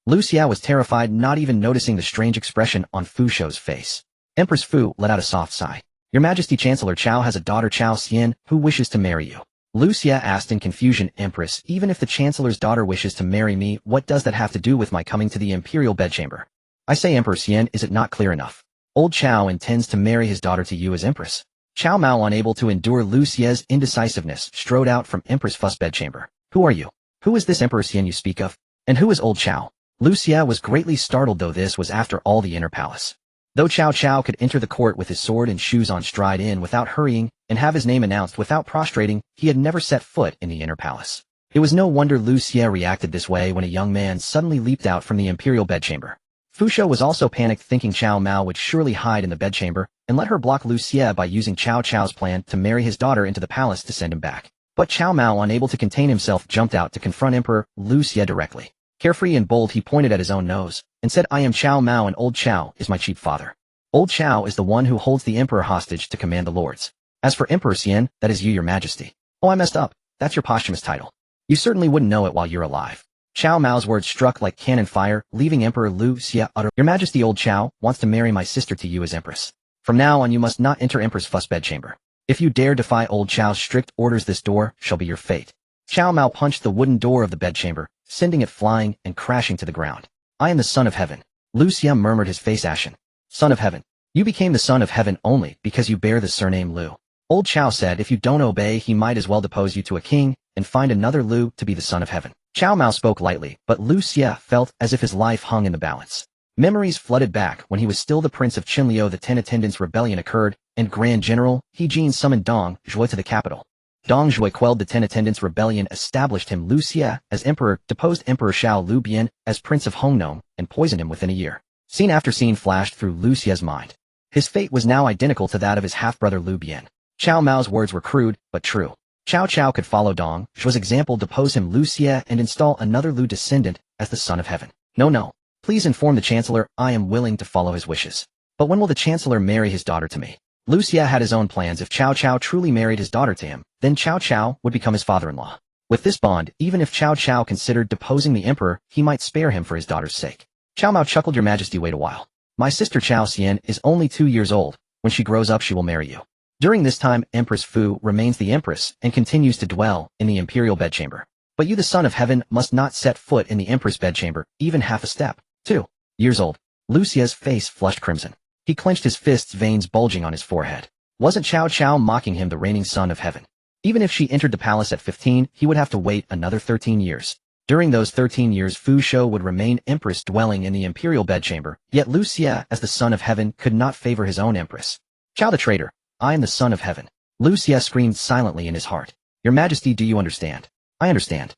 Lu Xie was terrified, not even noticing the strange expression on Fu Shou's face. Empress Fu let out a soft sigh. Your Majesty, Chancellor Cao has a daughter, Cao Xian, who wishes to marry you. Lu Xie asked in confusion. Empress, even if the Chancellor's daughter wishes to marry me, what does that have to do with my coming to the imperial bedchamber? I say, Emperor Xian, is it not clear enough? Old Cao intends to marry his daughter to you as Empress. Cao Mao, unable to endure Lu Xie's indecisiveness, strode out from Empress Fu's bedchamber. Who are you? Who is this Emperor Xian you speak of? And who is Old Cao? Lu Xie was greatly startled, though this was after all the inner palace. Though Cao Cao could enter the court with his sword and shoes on stride in without hurrying and have his name announced without prostrating, he had never set foot in the inner palace. It was no wonder Lu Xie reacted this way when a young man suddenly leaped out from the imperial bedchamber. Fu Shou was also panicked, thinking Cao Mao would surely hide in the bedchamber and let her block Lu Xie by using Cao Cao's plan to marry his daughter into the palace to send him back. But Cao Mao, unable to contain himself, jumped out to confront Emperor Lu Xie directly. Carefree and bold, he pointed at his own nose and said, "I am Cao Mao, and old Cao is my cheap father. Old Cao is the one who holds the emperor hostage to command the lords. As for Emperor Xian, that is you, your majesty." "Oh, I messed up. That's your posthumous title. You certainly wouldn't know it while you're alive." Cao Mao's words struck like cannon fire, leaving Emperor Lu Xie utter. "Your majesty, old Cao wants to marry my sister to you as empress. From now on you must not enter emperor's fuss bedchamber. If you dare defy old Chao's strict orders, this door shall be your fate." Cao Mao punched the wooden door of the bedchamber, sending it flying and crashing to the ground. "I am the son of heaven." Lu Xie murmured, his face ashen. "Son of heaven? You became the son of heaven only because you bear the surname Lu." Old Cao said if you don't obey, he might as well depose you to a king and find another Lu to be the son of heaven. Cao Mao spoke lightly, but Lu Xie felt as if his life hung in the balance. Memories flooded back when he was still the prince of Qinliu. The 10 attendants rebellion occurred, and Grand General He Jin summoned Dong Zhuo to the capital. Dong Zhuo quelled the 10 attendants' rebellion, established him Lu Xie as emperor, deposed Emperor Shao Lu Bian as prince of Hongnom, and poisoned him within a year. Scene after scene flashed through Lu Xie's mind. His fate was now identical to that of his half-brother Lu Bian. Cao Mao's words were crude, but true. Cao Cao could follow Dong Zhuo's example, depose him Lu Xie, and install another Lu descendant as the son of heaven. No. Please inform the chancellor I am willing to follow his wishes. But when will the chancellor marry his daughter to me? Lu Xie had his own plans. If Cao Cao truly married his daughter to him, then Cao Cao would become his father-in-law. With this bond, even if Cao Cao considered deposing the emperor, he might spare him for his daughter's sake. Cao Mao chuckled. "Your majesty, wait a while. My sister Cao Xian is only 2 years old. When she grows up she will marry you. During this time, Empress Fu remains the empress and continues to dwell in the imperial bedchamber. But you, the son of heaven, must not set foot in the empress bedchamber, even half a step." 2 years old. Lu Xie's face flushed crimson. He clenched his fists, veins bulging on his forehead. Wasn't Cao Cao mocking him, the reigning son of heaven? Even if she entered the palace at 15, he would have to wait another 13 years. During those 13 years, Fu Shou would remain empress, dwelling in the imperial bedchamber, yet Lu Xie, as the son of heaven, could not favor his own empress. "Cao the traitor! I am the son of heaven." Lu Xie screamed silently in his heart. "Your majesty, do you understand?" I understand.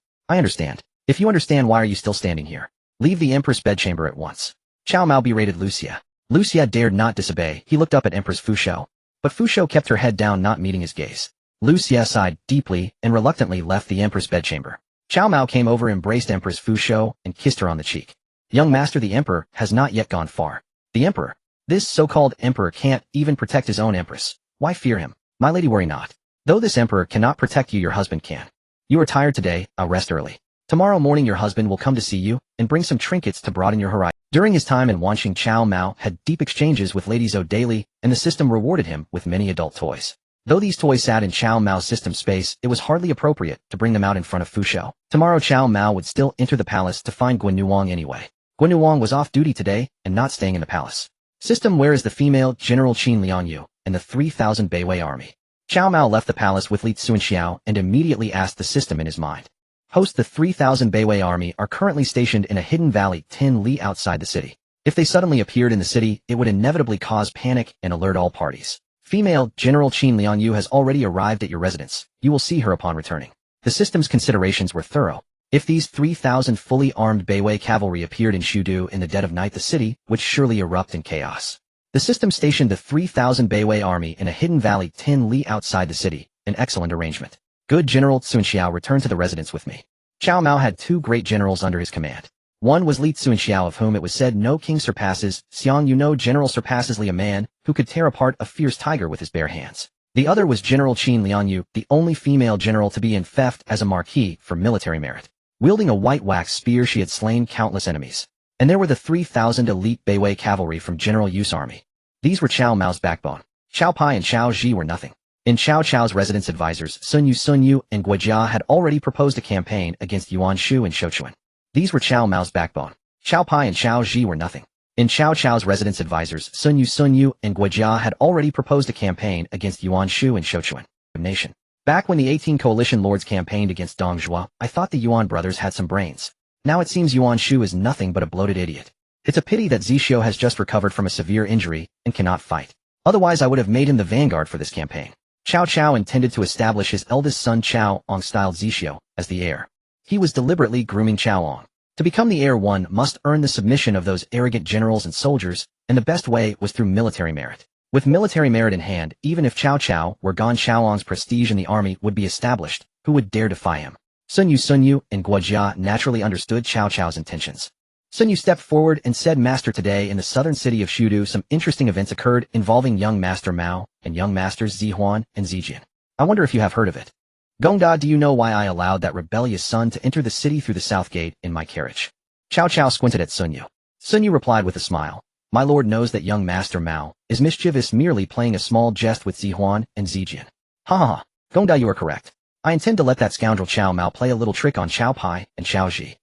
If you understand, why are you still standing here? Leave the empress bedchamber at once." Cao Mao berated Lu Xie. Lu Xie dared not disobey. He looked up at Empress Fu Shou. But Fu Shou kept her head down, not meeting his gaze. Lu Xie sighed deeply and reluctantly left the empress bedchamber. Cao Mao came over, embraced Empress Fu Shou, and kissed her on the cheek. "Young master, the emperor has not yet gone far." "The emperor? This so-called emperor can't even protect his own empress. Why fear him? My lady, worry not. Though this emperor cannot protect you, your husband can. You are tired today, I'll rest early. Tomorrow morning your husband will come to see you and bring some trinkets to broaden your horizon." During his time in Wanqing, Cao Mao had deep exchanges with Lady Zou daily, and the system rewarded him with many adult toys. Though these toys sat in Cao Mao's system space, it was hardly appropriate to bring them out in front of Fu Shou. Tomorrow Cao Mao would still enter the palace to find Guan Nuwang anyway. Guan Nuwang was off duty today and not staying in the palace. System, where is the female General Qin Liangyu and the 3,000 Beiwei army? Cao Mao left the palace with Li Cunxiao and immediately asked the system in his mind. Host, the 3,000 Beiwei army are currently stationed in a hidden valley 10 li outside the city. If they suddenly appeared in the city, it would inevitably cause panic and alert all parties. Female General Qin Liangyu has already arrived at your residence. You will see her upon returning. The system's considerations were thorough. If these 3,000 fully armed Beiwei cavalry appeared in Shudu in the dead of night, the city would surely erupt in chaos. The system stationed the 3,000 Beiwei army in a hidden valley 10 li outside the city, an excellent arrangement. Good, General Cunxiao, return to the residence with me. Cao Mao had 2 great generals under his command. One was Li Cunxiao, of whom it was said no king surpasses. Xiang, you know, general surpasses Li, a man who could tear apart a fierce tiger with his bare hands. The other was General Qin Liangyu, the only female general to be in theft as a marquis for military merit. Wielding a white wax spear, she had slain countless enemies. And there were the 3,000 elite Beiwei cavalry from General Yu's army. These were Cao Mao's backbone. Xiao Pai and Xiao Zhi were nothing. In Cao Cao's residence, advisors Sun Yu and Guijia had already proposed a campaign against Yuan Shu and Shouchuan. These were Cao Mao's backbone. Xiao Pai and Xiao Zhi were nothing. In Cao Cao's residence, advisors Sun Yu and Guijia had already proposed a campaign against Yuan Shu and Shouchuan. Nation. Back when the 18 coalition lords campaigned against Dong Zhuo, I thought the Yuan brothers had some brains. Now it seems Yuan Shu is nothing but a bloated idiot. It's a pity that Zhang has just recovered from a severe injury and cannot fight. Otherwise I would have made him the vanguard for this campaign. Cao Cao intended to establish his eldest son Cao Ong styled Zhang as the heir. He was deliberately grooming Cao Ong. To become the heir, one must earn the submission of those arrogant generals and soldiers, and the best way was through military merit. With military merit in hand, even if Cao Cao were gone, Cao Ong's prestige in the army would be established. Who would dare defy him? Sun Yu and Guojia naturally understood Cao Cao's intentions. Sun Yu stepped forward and said, Master, today in the southern city of Shudu some interesting events occurred involving young Master Mao and young Masters Zihuan and Zijian. I wonder if you have heard of it. Gongda, do you know why I allowed that rebellious son to enter the city through the south gate in my carriage? Cao Cao squinted at Sun Yu. Sun Yu replied with a smile. My lord knows that young Master Mao is mischievous, merely playing a small jest with Zihuan and Zijian. Ha ha ha. Gongda, you are correct. I intend to let that scoundrel Cao Mao play a little trick on Cao Pai and Cao Ji.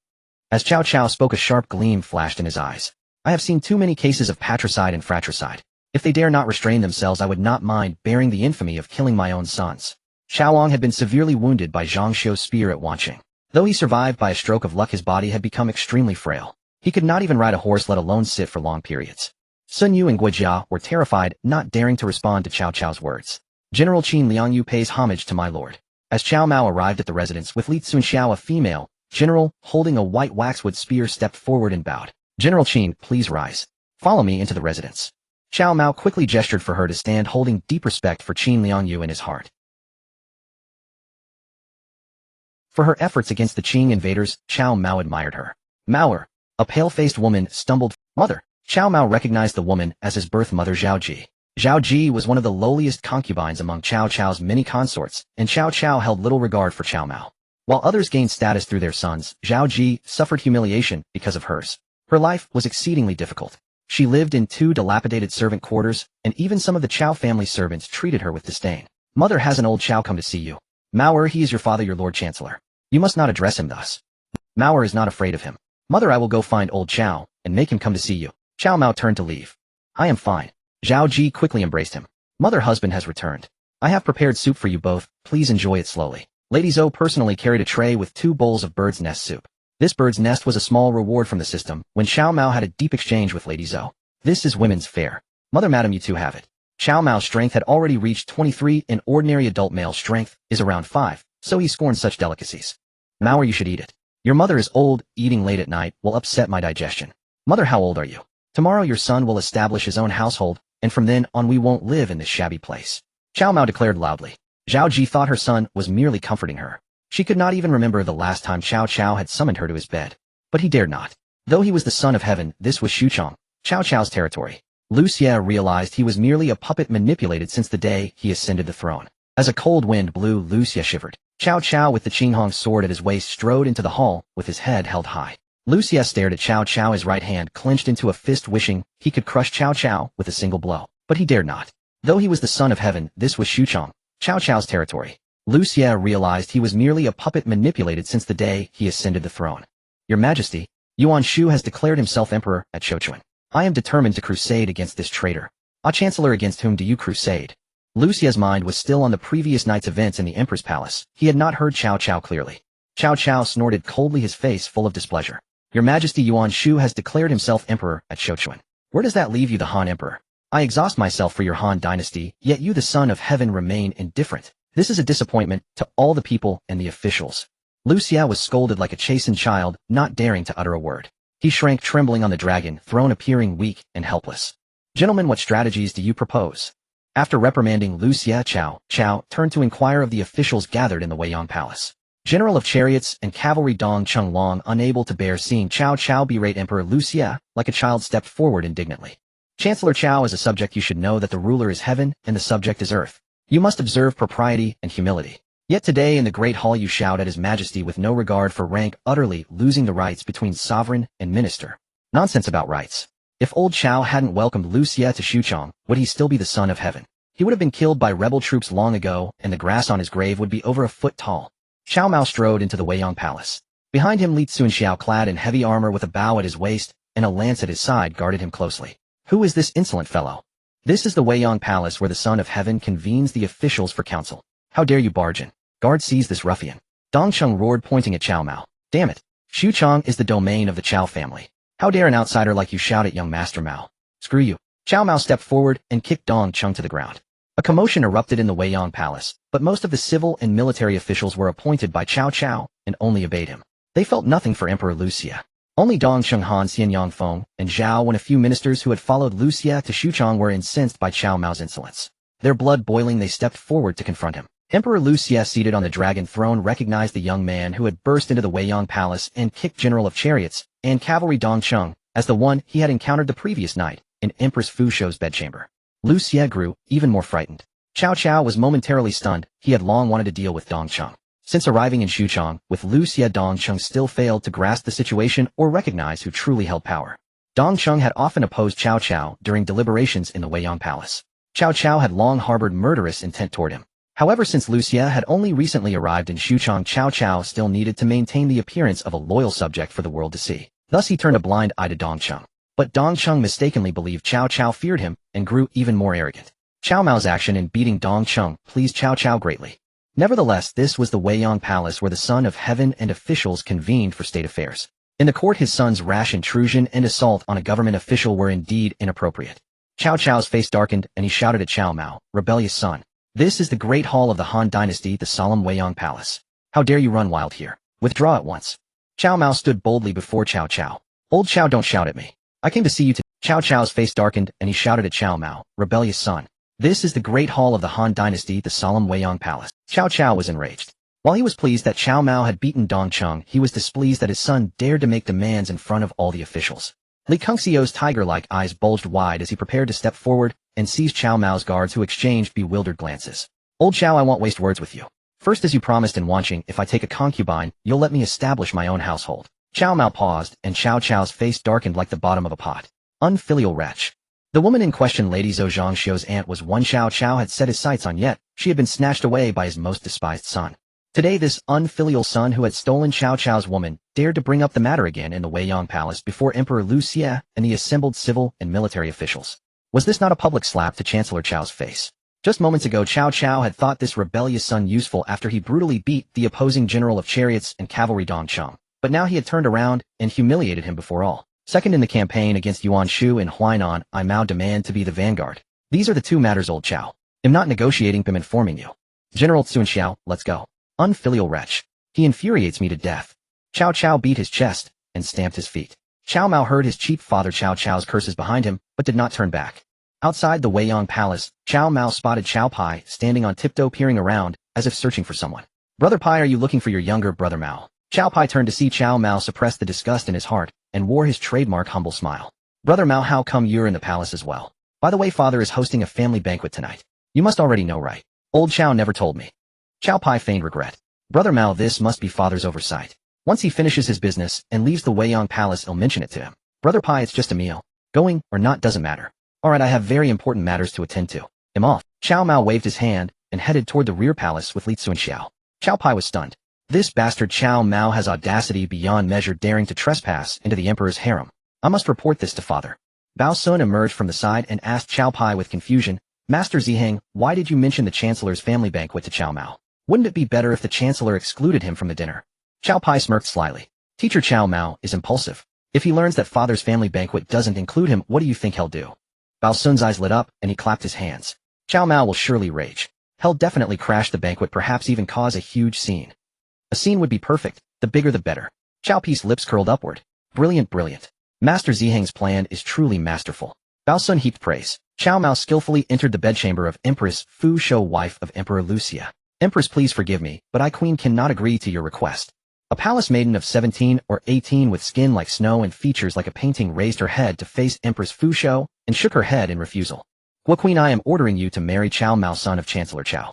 As Cao Cao spoke, a sharp gleam flashed in his eyes. I have seen too many cases of patricide and fratricide. If they dare not restrain themselves, I would not mind bearing the infamy of killing my own sons. Cao Ong had been severely wounded by Zhang Xiu's spear at Wanqing. Though he survived by a stroke of luck, his body had become extremely frail. He could not even ride a horse, let alone sit for long periods. Sun Yu and Guojia were terrified, not daring to respond to Cao Cao's words. General Qin Liangyu pays homage to my lord. As Cao Mao arrived at the residence with Li Cunxiao, a female general holding a white waxwood spear, stepped forward and bowed. General Qin, please rise. Follow me into the residence. Cao Mao quickly gestured for her to stand, holding deep respect for Qin Liangyu in his heart. For her efforts against the Qing invaders, Cao Mao admired her. Maoer, a pale-faced woman, stumbled. Mother. Cao Mao recognized the woman as his birth mother Zhao Ji. Zhao Ji was one of the lowliest concubines among Cao Cao's many consorts, and Cao Cao held little regard for Cao Mao. While others gained status through their sons, Zhao Ji suffered humiliation because of hers. Her life was exceedingly difficult. She lived in 2 dilapidated servant quarters, and even some of the Cao family servants treated her with disdain. Mother, has an old Cao come to see you. Maoer, he is your father, your Lord Chancellor. You must not address him thus. Maoer is not afraid of him. Mother, I will go find old Cao and make him come to see you. Cao Mao turned to leave. I am fine. Zhao Ji quickly embraced him. Mother, husband has returned. I have prepared soup for you both, please enjoy it slowly. Lady Zou personally carried a tray with 2 bowls of bird's nest soup. This bird's nest was a small reward from the system when Cao Mao had a deep exchange with Lady Zou. This is women's fare. Mother, madam, you two have it. Cao Mao's strength had already reached 23 and ordinary adult male strength is around 5, so he scorned such delicacies. Maoer, you should eat it. Your mother is old, eating late at night will upset my digestion. Mother, how old are you? Tomorrow your son will establish his own household, and from then on we won't live in this shabby place. Cao Mao declared loudly. Zhao Ji thought her son was merely comforting her. She could not even remember the last time Cao Cao had summoned her to his bed. But he dared not. Though he was the son of heaven, this was Xuchong, Cao Cao's territory. Lu Xie realized he was merely a puppet manipulated since the day he ascended the throne. As a cold wind blew, Lu Xie shivered. Cao Cao, with the Qinghong sword at his waist, strode into the hall with his head held high. Lu Xie stared at Cao Cao, his right hand clenched into a fist, wishing he could crush Cao Cao with a single blow. But he dared not. Though he was the son of heaven, this was Xuchong, Cao Cao's territory. Lu Xie realized he was merely a puppet manipulated since the day he ascended the throne. Your Majesty, Yuan Shu has declared himself emperor at Chouchuan. I am determined to crusade against this traitor. Ah, Chancellor, against whom do you crusade? Lu Xie's mind was still on the previous night's events in the Emperor's palace. He had not heard Cao Cao clearly. Cao Cao snorted coldly, his face full of displeasure. Your Majesty, Yuan Shu has declared himself emperor at Chouchuan. Where does that leave you, the Han Emperor? I exhaust myself for your Han dynasty, yet you, the son of heaven, remain indifferent. This is a disappointment to all the people and the officials. Lu Xie was scolded like a chastened child, not daring to utter a word. He shrank trembling on the dragon throne, appearing weak and helpless. Gentlemen, what strategies do you propose? After reprimanding Lu Xie, Cao Cao turned to inquire of the officials gathered in the Weiyang Palace. General of Chariots and Cavalry Dong Chunglong, unable to bear seeing Cao Cao berate Emperor Lu Xie, like a child stepped forward indignantly. Chancellor Cao, as a subject you should know that the ruler is heaven and the subject is earth. You must observe propriety and humility. Yet today in the great hall you shout at His Majesty with no regard for rank, utterly losing the rights between sovereign and minister. Nonsense about rights. If old Cao hadn't welcomed Lu Xie to Xuchong, would he still be the son of heaven? He would have been killed by rebel troops long ago, and the grass on his grave would be over a foot tall. Cao Mao strode into the Weiyang Palace. Behind him, Li Cunxiao, clad in heavy armor with a bow at his waist and a lance at his side, guarded him closely. Who is this insolent fellow? This is the Weiyang Palace where the Son of Heaven convenes the officials for council. How dare you barge in? Guard, seize this ruffian. Dong Cheng roared, pointing at Cao Mao. Damn it. Xuchong is the domain of the Cao family. How dare an outsider like you shout at young Master Mao? Screw you. Cao Mao stepped forward and kicked Dong Chung to the ground. A commotion erupted in the Weiyang Palace, but most of the civil and military officials were appointed by Cao Cao and only obeyed him. They felt nothing for Emperor Liu Xia. Only Dong Chung Han Xianyang Feng and Zhao and a few ministers who had followed Liu Xia to Xuchang were incensed by Cao Mao's insolence. Their blood boiling, they stepped forward to confront him. Emperor Liu Xia, seated on the dragon throne, recognized the young man who had burst into the Weiyang Palace and kicked General of Chariots and Cavalry Dong Chung as the one he had encountered the previous night in Empress Fu Shou's bedchamber. Liu Xia grew even more frightened. Cao Cao was momentarily stunned. He had long wanted to deal with Dong Chung. Since arriving in Xuchang with Liu Xia, Dong Chung still failed to grasp the situation or recognize who truly held power. Dong Chung had often opposed Cao Cao during deliberations in the Weiyang Palace. Cao Cao had long harbored murderous intent toward him. However, since Liu Xia had only recently arrived in Xuchang, Cao Cao still needed to maintain the appearance of a loyal subject for the world to see. Thus he turned a blind eye to Dong Chung. But Dong Chung mistakenly believed Cao Cao feared him and grew even more arrogant. Cao Mao's action in beating Dong Chung pleased Cao Cao greatly. Nevertheless, this was the Weiyang Palace where the Son of Heaven and officials convened for state affairs. In the court, his son's rash intrusion and assault on a government official were indeed inappropriate. Cao Cao's face darkened and he shouted at Cao Mao, "Rebellious son. This is the great hall of the Han dynasty, the solemn Weiyang Palace. How dare you run wild here? Withdraw at once." Cao Mao stood boldly before Cao Cao. "Old Cao, don't shout at me. I came to see you to—" Cao Cao's face darkened and he shouted at Cao Mao, "Rebellious son. This is the great hall of the Han dynasty, the solemn Weiyang Palace." Cao Cao was enraged. While he was pleased that Cao Mao had beaten Dong Chung, he was displeased that his son dared to make demands in front of all the officials. Li Cunxiao's tiger-like eyes bulged wide as he prepared to step forward and seize Cao Mao's guards, who exchanged bewildered glances. "Old Cao, I won't waste words with you. First, as you promised in Wanqing, if I take a concubine, you'll let me establish my own household." Cao Mao paused, and Cao Cao's face darkened like the bottom of a pot. Unfilial wretch. The woman in question, Lady Zou, Zhang Xiu's aunt, was one Cao Cao had set his sights on, yet she had been snatched away by his most despised son. Today this unfilial son who had stolen Cao Cao's woman dared to bring up the matter again in the Weiyang Palace before Emperor Liu Xia and the assembled civil and military officials. Was this not a public slap to Chancellor Cao's face? Just moments ago, Cao Cao had thought this rebellious son useful after he brutally beat the opposing General of Chariots and Cavalry Dong Chung. But now he had turned around and humiliated him before all. Second in the campaign against Yuan Shu and Huainan, I Mao demand to be the vanguard. These are the two matters, old Cao. I'm not negotiating, I'm informing you. General Cunxiao, let's go. Unfilial wretch. He infuriates me to death. Cao Cao beat his chest and stamped his feet. Cao Mao heard his cheap father Cao Cao's curses behind him, but did not turn back. Outside the Weiyang Palace, Cao Mao spotted Cao Pai standing on tiptoe, peering around as if searching for someone. "Brother Pai, are you looking for your younger brother Mao?" Cao Pai turned to see Cao Mao suppress the disgust in his heart and wore his trademark humble smile. "Brother Mao, how come you're in the palace as well? By the way, father is hosting a family banquet tonight. You must already know, right? Old Cao never told me." Cao Pai feigned regret. "Brother Mao, this must be father's oversight. Once he finishes his business and leaves the Weiyang Palace, I'll mention it to him. Brother Pai, it's just a meal. Going or not doesn't matter. Alright, I have very important matters to attend to. I'm off." Cao Mao waved his hand and headed toward the rear palace with Li Cunxiao. Cao Pai was stunned. This bastard Cao Mao has audacity beyond measure, daring to trespass into the emperor's harem. I must report this to father. Bao Sun emerged from the side and asked Cao Pai with confusion, "Master Ziheng, why did you mention the Chancellor's family banquet to Cao Mao? Wouldn't it be better if the Chancellor excluded him from the dinner?" Cao Pai smirked slyly. "Teacher Cao Mao is impulsive. If he learns that father's family banquet doesn't include him, what do you think he'll do?" Bao Sun's eyes lit up and he clapped his hands. "Cao Mao will surely rage. He'll definitely crash the banquet, perhaps even cause a huge scene. A scene would be perfect, the bigger the better." Cao Pi's lips curled upward. "Brilliant, brilliant. Master Ziheng's plan is truly masterful." Bao Sun heaped praise. Cao Mao skillfully entered the bedchamber of Empress Fu Shou, wife of Emperor Liu Xia. "Empress, please forgive me, but I, Queen, cannot agree to your request." A palace maiden of 17 or 18 with skin like snow and features like a painting raised her head to face Empress Fu Shou and shook her head in refusal. "Well, Queen, I am ordering you to marry Cao Mao, son of Chancellor Cao."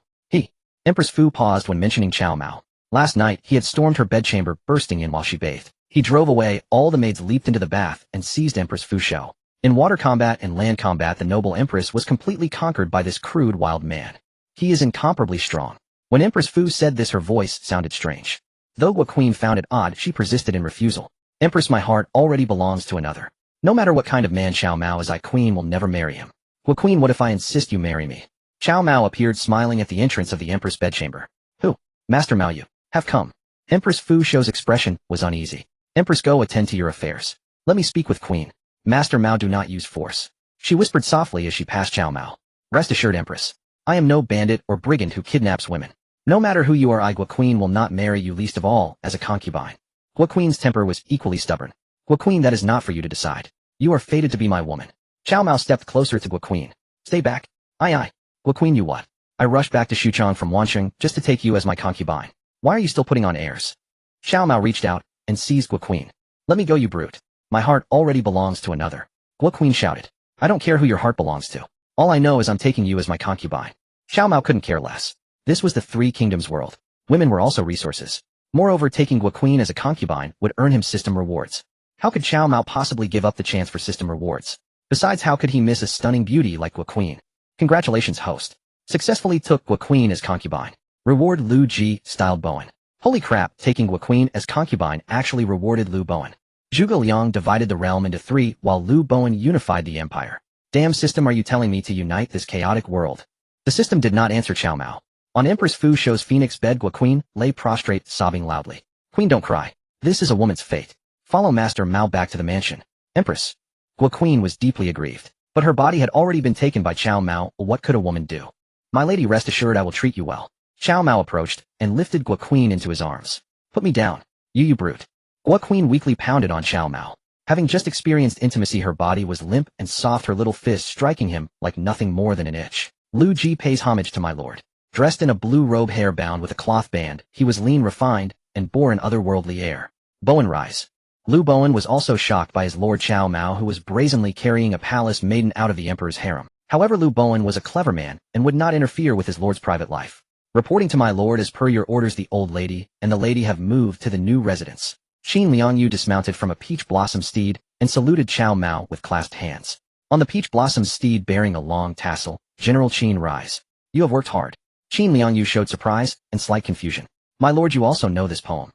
Empress Fu paused when mentioning Cao Mao. Last night, he had stormed her bedchamber, bursting in while she bathed. He drove away, all the maids leaped into the bath and seized Empress Fu Shou. In water combat and land combat, the noble Empress was completely conquered by this crude wild man. "He is incomparably strong." When Empress Fu said this, her voice sounded strange. Though Gua Queen found it odd, she persisted in refusal. "Empress, my heart already belongs to another. No matter what kind of man Cao Mao is, I, Queen, will never marry him." "Gua Queen, what if I insist you marry me?" Cao Mao appeared smiling at the entrance of the Empress' bedchamber. "Who? Master Mao, you have come." Empress Fu Shou's expression was uneasy. "Empress, go attend to your affairs. Let me speak with Queen. Master Mao, do not use force. She whispered softly as she passed Cao Mao. Rest assured, Empress. I am no bandit or brigand who kidnaps women. No matter who you are, Gua Queen will not marry you, least of all as a concubine. Gua Queen's temper was equally stubborn. Gua Queen, that is not for you to decide. You are fated to be my woman. Cao Mao stepped closer to Gua Queen. Stay back. Aye. Gua Queen, you what? I rushed back to Xuchang from Wansheng just to take you as my concubine. Why are you still putting on airs? Cao Mao reached out and seized Gua Queen. Let me go, you brute. My heart already belongs to another. Gua Queen shouted. I don't care who your heart belongs to. All I know is I'm taking you as my concubine. Cao Mao couldn't care less. This was the Three Kingdoms world. Women were also resources. Moreover, taking Gua Queen as a concubine would earn him system rewards. How could Cao Mao possibly give up the chance for system rewards? Besides, how could he miss a stunning beauty like Gua Queen? Congratulations, host. Successfully took Gua Queen as concubine. Reward Lu Ji, styled Bowen. Holy crap, taking Gua Queen as concubine actually rewarded Lu Bowen. Zhuge Liang divided the realm into three while Lu Bowen unified the empire. Damn system, are you telling me to unite this chaotic world? The system did not answer Cao Mao. On Empress Fu Shou's phoenix bed, Gua Queen lay prostrate, sobbing loudly. Queen, don't cry. This is a woman's fate. Follow Master Mao back to the mansion. Empress. Gua Queen was deeply aggrieved. But her body had already been taken by Cao Mao. What could a woman do? My lady, rest assured I will treat you well. Cao Mao approached and lifted Gua Queen into his arms. Put me down. You brute. Gua Queen weakly pounded on Cao Mao. Having just experienced intimacy, her body was limp and soft, her little fist striking him like nothing more than an itch. Lu Ji pays homage to my lord. Dressed in a blue robe, hair bound with a cloth band, he was lean, refined, and bore an otherworldly air. Bowen, rise. Lu Bowen was also shocked by his lord Cao Mao, who was brazenly carrying a palace maiden out of the emperor's harem. However, Lu Bowen was a clever man and would not interfere with his lord's private life. Reporting to my lord, as per your orders, the old lady and the lady have moved to the new residence. Qin Liangyu dismounted from a peach blossom steed and saluted Cao Mao with clasped hands. On the peach blossom steed bearing a long tassel, General Qin, rise. You have worked hard. Qin Liangyu showed surprise and slight confusion. My lord, you also know this poem.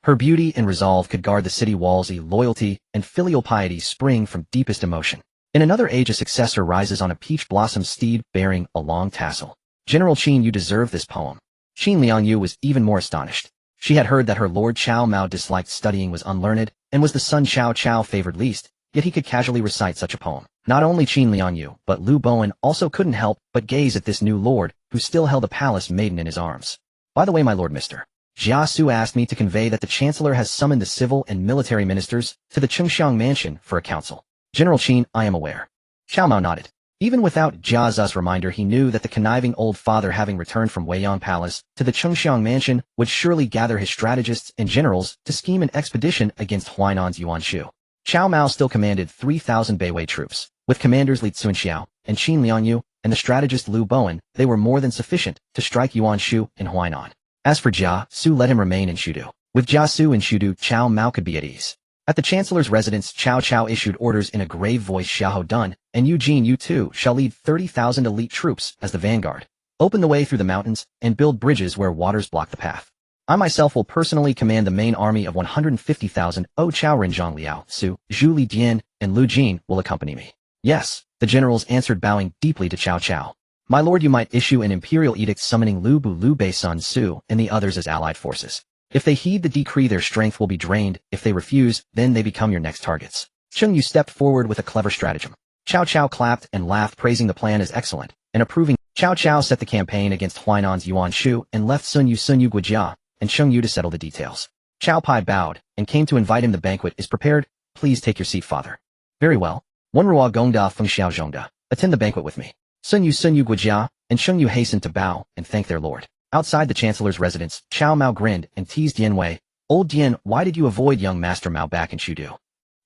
Her beauty and resolve could guard the city walls. Loyalty and filial piety spring from deepest emotion. In another age, a successor rises on a peach blossom steed bearing a long tassel. General Qin, you deserve this poem. Qin Liangyu was even more astonished. She had heard that her lord Cao Mao disliked studying, was unlearned, and was the son Cao Cao favored least, yet he could casually recite such a poem. Not only Qin Liangyu, but Lu Bowen also couldn't help but gaze at this new lord, who still held a palace maiden in his arms. By the way, my lord, Mr. Jia Su asked me to convey that the chancellor has summoned the civil and military ministers to the Chengxiang mansion for a council. General Qin, I am aware. Cao Mao nodded. Even without Jia Zu's reminder, he knew that the conniving old father, having returned from Weiyang Palace to the Chengxiang mansion, would surely gather his strategists and generals to scheme an expedition against Huainan's Yuan Shu. Cao Mao still commanded 3,000 Beiwei troops. With commanders Li Cunxiao and Qin Liangyu and the strategist Lu Bowen, they were more than sufficient to strike Yuan Shu and Huainan. As for Jia Su, let him remain in Shudu. With Jia Su in Shudu, Cao Mao could be at ease. At the chancellor's residence, Cao Cao issued orders in a grave voice. Xiahou Dun and Eugene, you too shall lead 30,000 elite troops as the vanguard. Open the way through the mountains and build bridges where waters block the path. I myself will personally command the main army of 150,000. Chao Ren, Zhang Liao, Su, Zhu Li Dian, and Lu Jin will accompany me. Yes, the generals answered, bowing deeply to Cao Cao. My lord, you might issue an imperial edict summoning Lu Bu, Lu Bei, Sun Su, and the others as allied forces. If they heed the decree, their strength will be drained. If they refuse, then they become your next targets. Cheng Yu stepped forward with a clever stratagem. Cao Cao clapped and laughed, praising the plan as excellent, and approving. Cao Cao set the campaign against Huainan's Yuan Shu and left Sun Yu Guijia and Cheng Yu to settle the details. Cao Pai bowed and came to invite him. The banquet is prepared. Please take your seat, father. Very well. Wenrua Gongda Feng Xiao Zhongda. Attend the banquet with me. Sun Yu Guijia and Cheng Yu hastened to bow and thank their lord. Outside the chancellor's residence, Cao Mao grinned and teased Dian Wei. Old Dian, why did you avoid young Master Mao back in Shudu?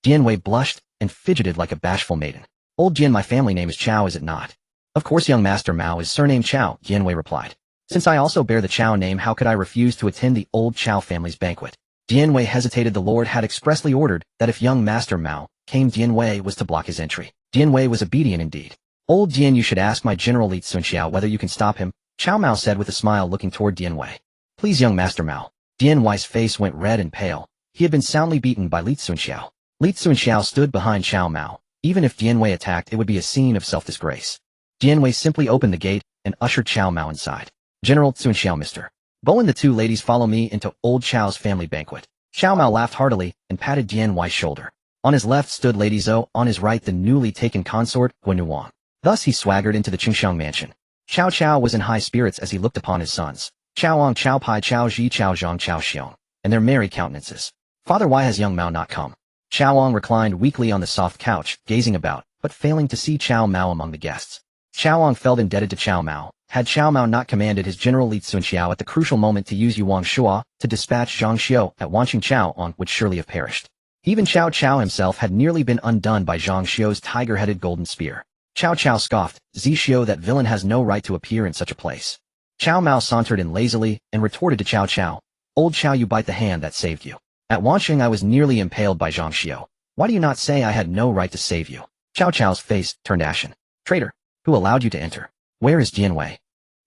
Dian Wei blushed and fidgeted like a bashful maiden. Old Dian, my family name is Chao, is it not? Of course, young Master Mao is surnamed Chao, Dian Wei replied. Since I also bear the Chao name, how could I refuse to attend the old Chao family's banquet? Dian Wei hesitated. The lord had expressly ordered that if young Master Mao came, Dian Wei was to block his entry. Dian Wei was obedient indeed. Old Dian, you should ask my general Li Cunxiao whether you can stop him, Cao Mao said with a smile, looking toward Dian Wei. Please, young Master Mao. Dian Wei's face went red and pale. He had been soundly beaten by Li Cunxiao. Li Cunxiao stood behind Cao Mao. Even if Dian Wei attacked, it would be a scene of self-disgrace. Dian Wei simply opened the gate and ushered Cao Mao inside. General Cunxiao, Mr. Bowen, the two ladies follow me into old Chao's family banquet. Cao Mao laughed heartily and patted Dian Wei's shoulder. On his left stood Lady Zou, on his right the newly taken consort, Guan. Thus he swaggered into the Qingxiang mansion. Cao Cao was in high spirits as he looked upon his sons, Cao Ong, Cao Pai, Cao Ji, Cao Zhang, Cao Xiong, and their merry countenances. Father, why has young Mao not come? Cao Ong reclined weakly on the soft couch, gazing about, but failing to see Cao Mao among the guests. Cao Ong felt indebted to Cao Mao. Had Cao Mao not commanded his general Li Cunxiao at the crucial moment to use Yuan Shua to dispatch Zhang Xiu at Wanqing, Cao Ong would surely have perished. Even Cao Cao himself had nearly been undone by Zhang Xiu's tiger-headed golden spear. Cao Cao scoffed, Xiu, that villain has no right to appear in such a place. Cao Mao sauntered in lazily and retorted to Cao Cao, Old Cao, you bite the hand that saved you. At Wanqing I was nearly impaled by Zhang Xiu. Why do you not say I had no right to save you? Cao Cao's face turned ashen. Traitor, who allowed you to enter? Where is Jian Wei?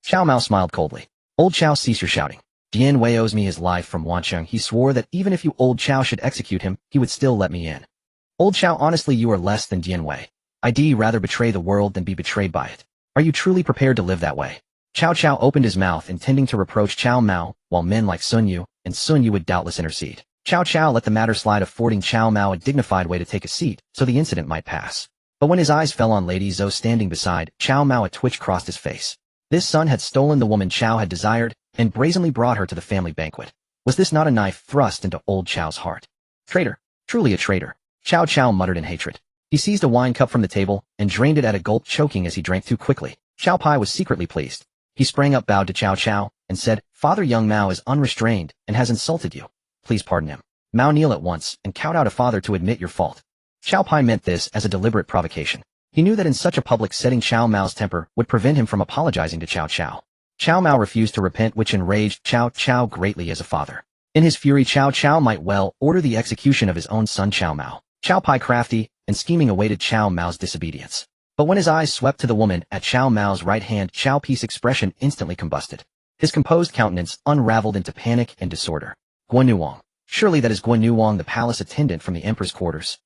Cao Mao smiled coldly. Old Cao, cease your shouting. Jian Wei owes me his life from Wanqing. He swore that even if you Old Cao should execute him, he would still let me in. Old Cao, honestly you are less than Jian Wei. I'd rather betray the world than be betrayed by it. Are you truly prepared to live that way? Cao Cao opened his mouth intending to reproach Cao Mao, while men like Sun Yu and Sun Yu would doubtless intercede. Cao Cao let the matter slide, affording Cao Mao a dignified way to take a seat so the incident might pass. But when his eyes fell on Lady Zou standing beside Cao Mao, a twitch crossed his face. This son had stolen the woman Cao had desired and brazenly brought her to the family banquet. Was this not a knife thrust into Old Cao's heart? Traitor, truly a traitor, Cao Cao muttered in hatred. He seized a wine cup from the table and drained it at a gulp, choking as he drank too quickly. Cao Pai was secretly pleased. He sprang up, bowed to Cao Cao, and said, Father, young Mao is unrestrained and has insulted you. Please pardon him. Mao, kneel at once and count out a father to admit your fault. Cao Pai meant this as a deliberate provocation. He knew that in such a public setting Cao Mao's temper would prevent him from apologizing to Cao Cao. Cao Mao refused to repent, which enraged Cao Cao greatly as a father. In his fury, Cao Cao might well order the execution of his own son Cao Mao. Cao Pai, crafty and scheming, awaited Cao Mao's disobedience. But when his eyes swept to the woman at Cao Mao's right hand, Cao Pi's expression instantly combusted. His composed countenance unraveled into panic and disorder. Guan. Surely that is Guan, the palace attendant from the emperor's quarters.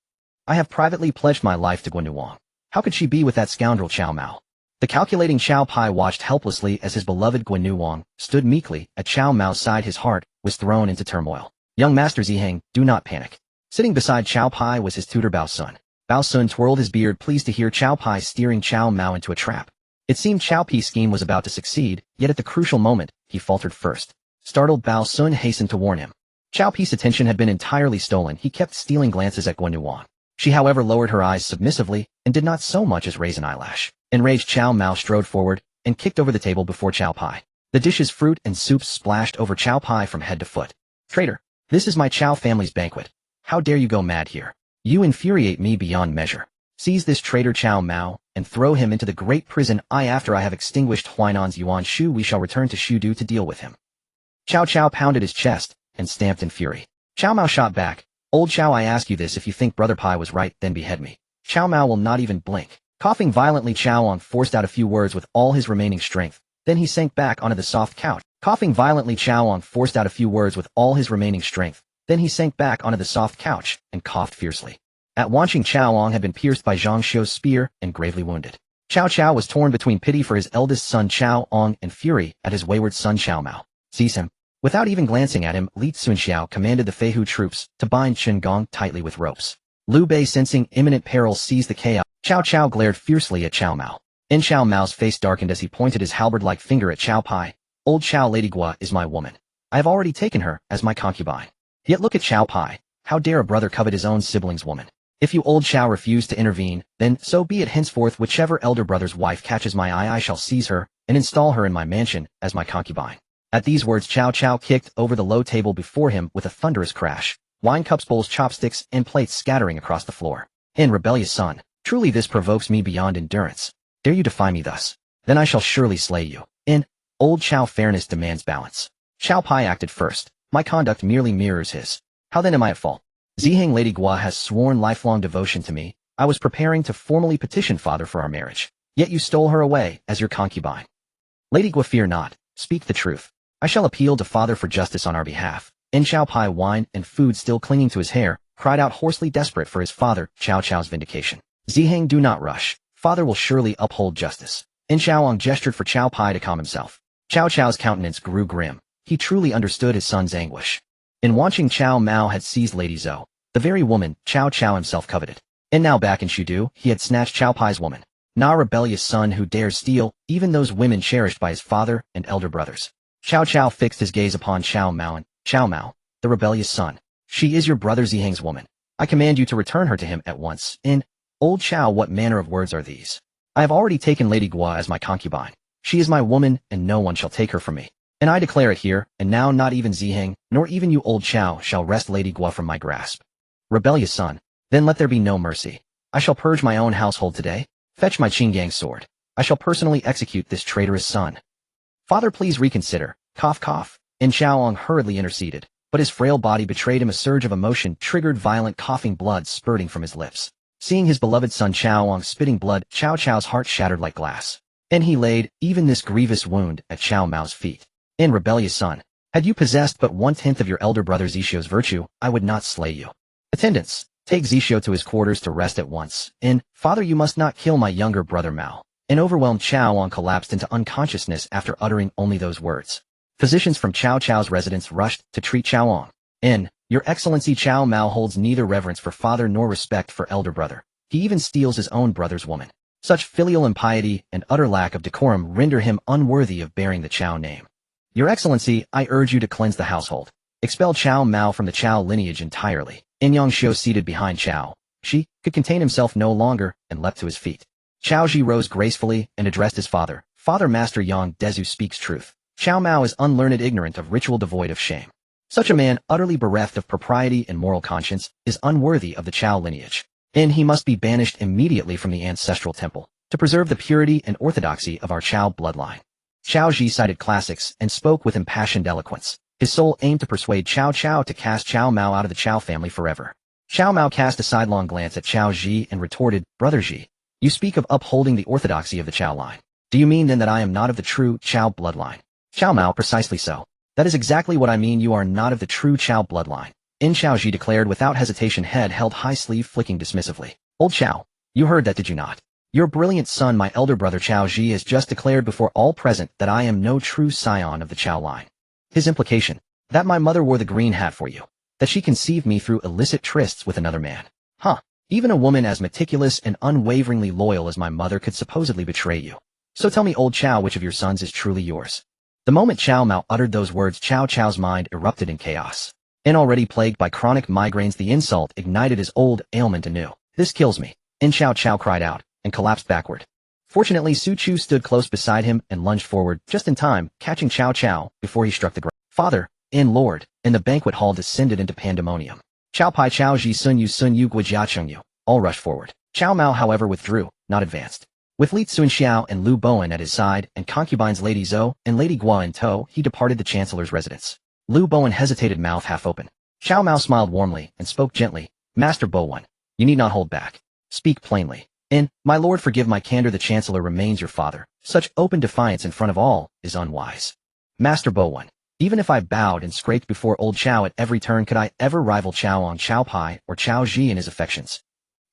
I have privately pledged my life to Guan. How could she be with that scoundrel Cao Mao? The calculating Cao Pai watched helplessly as his beloved Guan stood meekly at Cao Mao's side. His heart was thrown into turmoil. Young Master Ziheng, do not panic. Sitting beside Cao Pai was his tutor Bao Sun. Bao Sun twirled his beard, pleased to hear Cao Pai steering Cao Mao into a trap. It seemed Cao Pi's scheme was about to succeed, yet at the crucial moment, he faltered first. Startled, Bao Sun hastened to warn him. Cao Pi's attention had been entirely stolen. He kept stealing glances at Guan. She, however, lowered her eyes submissively and did not so much as raise an eyelash. Enraged, Cao Mao strode forward and kicked over the table before Cao Pai. The dishes, fruit and soups, splashed over Cao Pai from head to foot. Traitor, this is my Cao family's banquet. How dare you go mad here? You infuriate me beyond measure. Seize this traitor Cao Mao and throw him into the great prison. After I have extinguished Huainan's Yuan Shu, we shall return to Shudu to deal with him. Cao Cao pounded his chest and stamped in fury. Cao Mao shot back. Old Cao, I ask you this, if you think Brother Pai was right, then behead me. Cao Mao will not even blink. Coughing violently, Cao Ong forced out a few words with all his remaining strength. Then he sank back onto the soft couch. Coughing violently, Cao Ong forced out a few words with all his remaining strength. Then he sank back onto the soft couch and coughed fiercely. At Wanqing, Cao Ong had been pierced by Zhang Xiu's spear and gravely wounded. Cao Cao was torn between pity for his eldest son Cao Ong and fury at his wayward son Cao Mao. Seize him. Without even glancing at him, Li Cunxiao commanded the Feihu troops to bind Chen Gong tightly with ropes. Liu Bei, sensing imminent peril, seized the chaos. Cao Cao glared fiercely at Cao Mao. In Cao Mao's face darkened as he pointed his halberd-like finger at Cao Pai. Old Cao, Lady Gua is my woman. I have already taken her as my concubine. Yet look at Cao Pai. How dare a brother covet his own sibling's woman? If you Old Cao refuse to intervene, then so be it. Henceforth, whichever elder brother's wife catches my eye, I shall seize her and install her in my mansion as my concubine. At these words, Cao Cao kicked over the low table before him with a thunderous crash. Wine cups, bowls, chopsticks, and plates scattering across the floor. Rebellious son, truly this provokes me beyond endurance. Dare you defy me thus? Then I shall surely slay you. Old Cao, fairness demands balance. Cao Pai acted first. My conduct merely mirrors his. How then am I at fault? Ziheng, Lady Gua has sworn lifelong devotion to me. I was preparing to formally petition father for our marriage. Yet you stole her away as your concubine. Lady Gua, fear not. Speak the truth. I shall appeal to father for justice on our behalf. Cao Pai, wine and food still clinging to his hair, cried out hoarsely, desperate for his father Cao Cao's vindication. Ziheng, do not rush. Father will surely uphold justice. Cao Ong gestured for Cao Pai to calm himself. Cao Cao's countenance grew grim. He truly understood his son's anguish. In Wanqing, Cao Mao had seized Lady Zou. the very woman Cao Cao himself coveted. And now back in Shudu, he had snatched Cao Pai's woman. Na rebellious son who dares steal even those women cherished by his father and elder brothers. Cao Cao fixed his gaze upon Cao Mao and Cao Mao, the rebellious son. She is your brother Zihang's woman. I command you to return her to him at once. In old Cao, what manner of words are these? I have already taken Lady Gua as my concubine. She is my woman, and no one shall take her from me. And I declare it here, and now not even Zihang, nor even you old Cao shall wrest Lady Gua from my grasp. Rebellious son, then let there be no mercy. I shall purge my own household today. Fetch my Qinggang sword. I shall personally execute this traitorous son. Father, please reconsider. Cough, cough. And Xiaoong hurriedly interceded, but his frail body betrayed him. A surge of emotion triggered violent coughing, blood spurting from his lips. Seeing his beloved son Xiaoong spitting blood, Cao Cao's heart shattered like glass. And he laid, even this grievous wound, at Cao Mao's feet. In rebellious son, had you possessed but 1/10 of your elder brother Zhixio's virtue, I would not slay you. Attendants, take Zhixio to his quarters to rest at once. In, Father, you must not kill my younger brother Mao. An overwhelmed Xiaoong collapsed into unconsciousness after uttering only those words. Physicians from Cao Cao's residence rushed to treat Xiaoong. In, Your Excellency, Cao Mao holds neither reverence for father nor respect for elder brother. He even steals his own brother's woman. Such filial impiety and utter lack of decorum render him unworthy of bearing the Cao name. Your Excellency, I urge you to cleanse the household. Expel Cao Mao from the Cao lineage entirely. In Yangxiu seated behind Cao, Shi could contain himself no longer and leapt to his feet. Cao Ji rose gracefully and addressed his father. Father, Master Yang Dezu speaks truth. Cao Mao is unlearned, ignorant of ritual, devoid of shame. Such a man, utterly bereft of propriety and moral conscience, is unworthy of the Cao lineage. And he must be banished immediately from the ancestral temple, to preserve the purity and orthodoxy of our Cao bloodline. Cao Ji cited classics and spoke with impassioned eloquence. His soul aimed to persuade Cao Cao to cast Cao Mao out of the Cao family forever. Cao Mao cast a sidelong glance at Cao Ji and retorted, Brother Ji, you speak of upholding the orthodoxy of the Cao line. Do you mean then that I am not of the true Cao bloodline? Cao Mao, precisely so. That is exactly what I mean. You are not of the true Cao bloodline. In Cao Ji declared without hesitation, head held high, sleeve flicking dismissively. Old Cao, you heard that, did you not? Your brilliant son, my elder brother Cao Ji, has just declared before all present that I am no true scion of the Cao line. His implication, that my mother wore the green hat for you, that she conceived me through illicit trysts with another man. Huh. Even a woman as meticulous and unwaveringly loyal as my mother could supposedly betray you. So tell me, old Cao, which of your sons is truly yours? The moment Cao Mao uttered those words, Cao Cao's mind erupted in chaos. And already plagued by chronic migraines, the insult ignited his old ailment anew. This kills me. And Cao Cao cried out, and collapsed backward. Fortunately, Su Chu stood close beside him and lunged forward, just in time, catching Cao Cao before he struck the ground. Father, and Lord, and the banquet hall descended into pandemonium. Cao Pai, Cao Ji, Sun Yu, Guijia Chengyu, all rushed forward. Cao Mao, however, withdrew, not advanced. With Li Cunxiao and Lu Bowen at his side, and concubines Lady Zou and Lady Gua in tow, he departed the chancellor's residence. Lu Bowen hesitated, mouth half open. Cao Mao smiled warmly and spoke gently. Master Bowen, you need not hold back. Speak plainly. And, my lord, forgive my candor, the chancellor remains your father. Such open defiance in front of all is unwise. Master Bowen, even if I bowed and scraped before old Cao at every turn, could I ever rival Xiaoong, Cao Pai, or Cao Ji in his affections?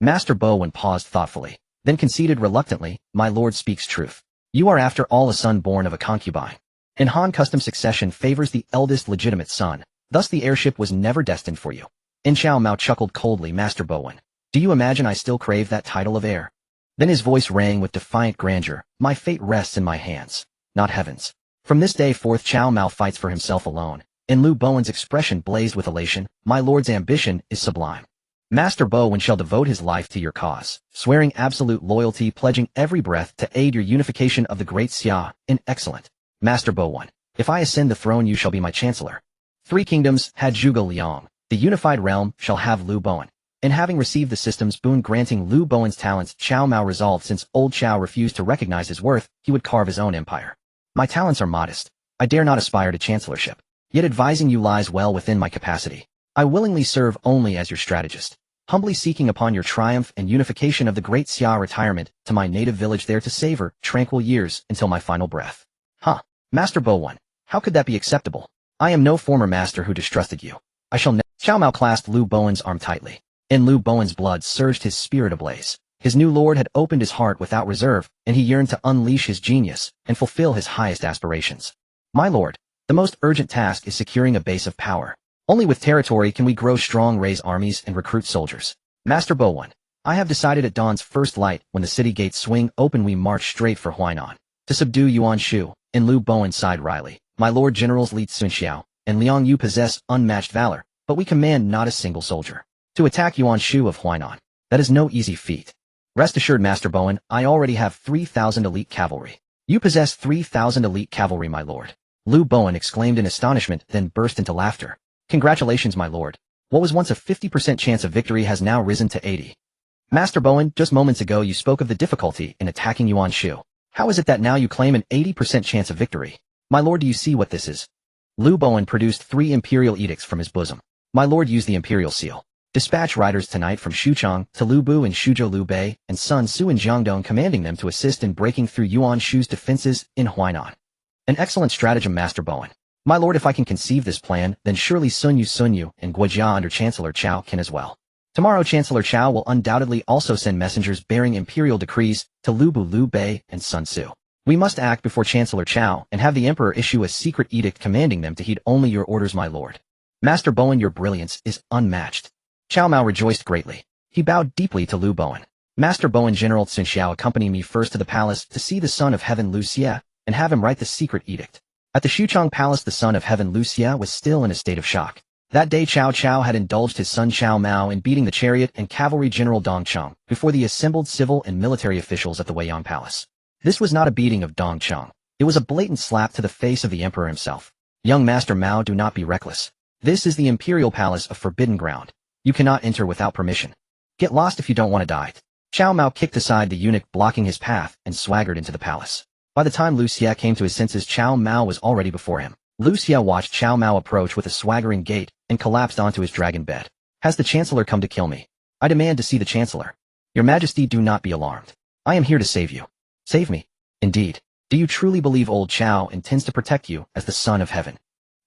Master Bowen paused thoughtfully, then conceded reluctantly, my lord speaks truth. You are after all a son born of a concubine. In Han custom, succession favors the eldest legitimate son, thus the heirship was never destined for you. And Cao Mao chuckled coldly, Master Bowen, do you imagine I still crave that title of heir? Then his voice rang with defiant grandeur, my fate rests in my hands, not heaven's. From this day forth Cao Mao fights for himself alone. And Lu Bowen's expression blazed with elation, my lord's ambition is sublime. Master Bowen shall devote his life to your cause, swearing absolute loyalty, pledging every breath to aid your unification of the great Xia. In excellent. Master Bowen, if I ascend the throne, you shall be my chancellor. 3 kingdoms had Zhuge Liang. The unified realm shall have Lu Bowen. And having received the system's boon granting Lu Bowen's talents, Cao Mao resolved, since old Cao refused to recognize his worth, he would carve his own empire. My talents are modest. I dare not aspire to chancellorship. Yet advising you lies well within my capacity. I willingly serve only as your strategist, humbly seeking upon your triumph and unification of the great Xia retirement to my native village, there to savor tranquil years until my final breath. Huh, Master Bowen, how could that be acceptable? I am no former master who distrusted you. I shall never. Cao Mao clasped Lu Bowen's arm tightly. In Lu Bowen's blood surged, his spirit ablaze. His new lord had opened his heart without reserve, and he yearned to unleash his genius and fulfill his highest aspirations. My lord, the most urgent task is securing a base of power. Only with territory can we grow strong, raise armies, and recruit soldiers. Master Bo 1. I have decided at dawn's first light, when the city gates swing open, we march straight for Huainan. To subdue Yuan Shu, and Lu Bowen sighed wryly. My lord generals Li Cunxiao and Liang Yu possess unmatched valor, but we command not a single soldier. To attack Yuan Shu of Huainan, that is no easy feat. Rest assured, Master Bowen, I already have 3,000 elite cavalry. You possess 3,000 elite cavalry, my lord. Lu Bowen exclaimed in astonishment, then burst into laughter. Congratulations, my lord. What was once a 50% chance of victory has now risen to 80. Master Bowen, just moments ago you spoke of the difficulty in attacking Yuan Shu. How is it that now you claim an 80% chance of victory? My lord, do you see what this is? Lu Bowen produced 3 imperial edicts from his bosom. My lord used the imperial seal. Dispatch riders tonight from Xuchang to Lubu and Shuzhou Liu Bei and Sun Su and Jiangdong, commanding them to assist in breaking through Yuan Shu's defenses in Huainan. An excellent stratagem, Master Bowen. My lord, if I can conceive this plan, then surely Sun Yu and Guojia under Chancellor Cao can as well. Tomorrow Chancellor Cao will undoubtedly also send messengers bearing imperial decrees to Lubu Liu Bei and Sun Su. We must act before Chancellor Cao and have the emperor issue a secret edict commanding them to heed only your orders, my lord. Master Bowen, your brilliance is unmatched. Cao Mao rejoiced greatly. He bowed deeply to Lu Bowen. Master Bowen, General Cunxiao, accompany me first to the palace to see the Son of Heaven Lu Xie and have him write the secret edict. At the Xuchang Palace, the Son of Heaven Lu Xie was still in a state of shock. That day Cao Cao had indulged his son Cao Mao in beating the chariot and cavalry general Dong Cheng before the assembled civil and military officials at the Weiyang Palace. This was not a beating of Dong Cheng. It was a blatant slap to the face of the emperor himself. Young Master Mao, do not be reckless. This is the imperial palace of forbidden ground. You cannot enter without permission. Get lost if you don't want to die. Cao Mao kicked aside the eunuch blocking his path and swaggered into the palace. By the time Lu Xie came to his senses, Cao Mao was already before him. Lu Xie watched Cao Mao approach with a swaggering gait and collapsed onto his dragon bed. Has the Chancellor come to kill me? I demand to see the Chancellor. Your Majesty, do not be alarmed. I am here to save you. Save me? Indeed. Do you truly believe old Cao intends to protect you as the Son of Heaven?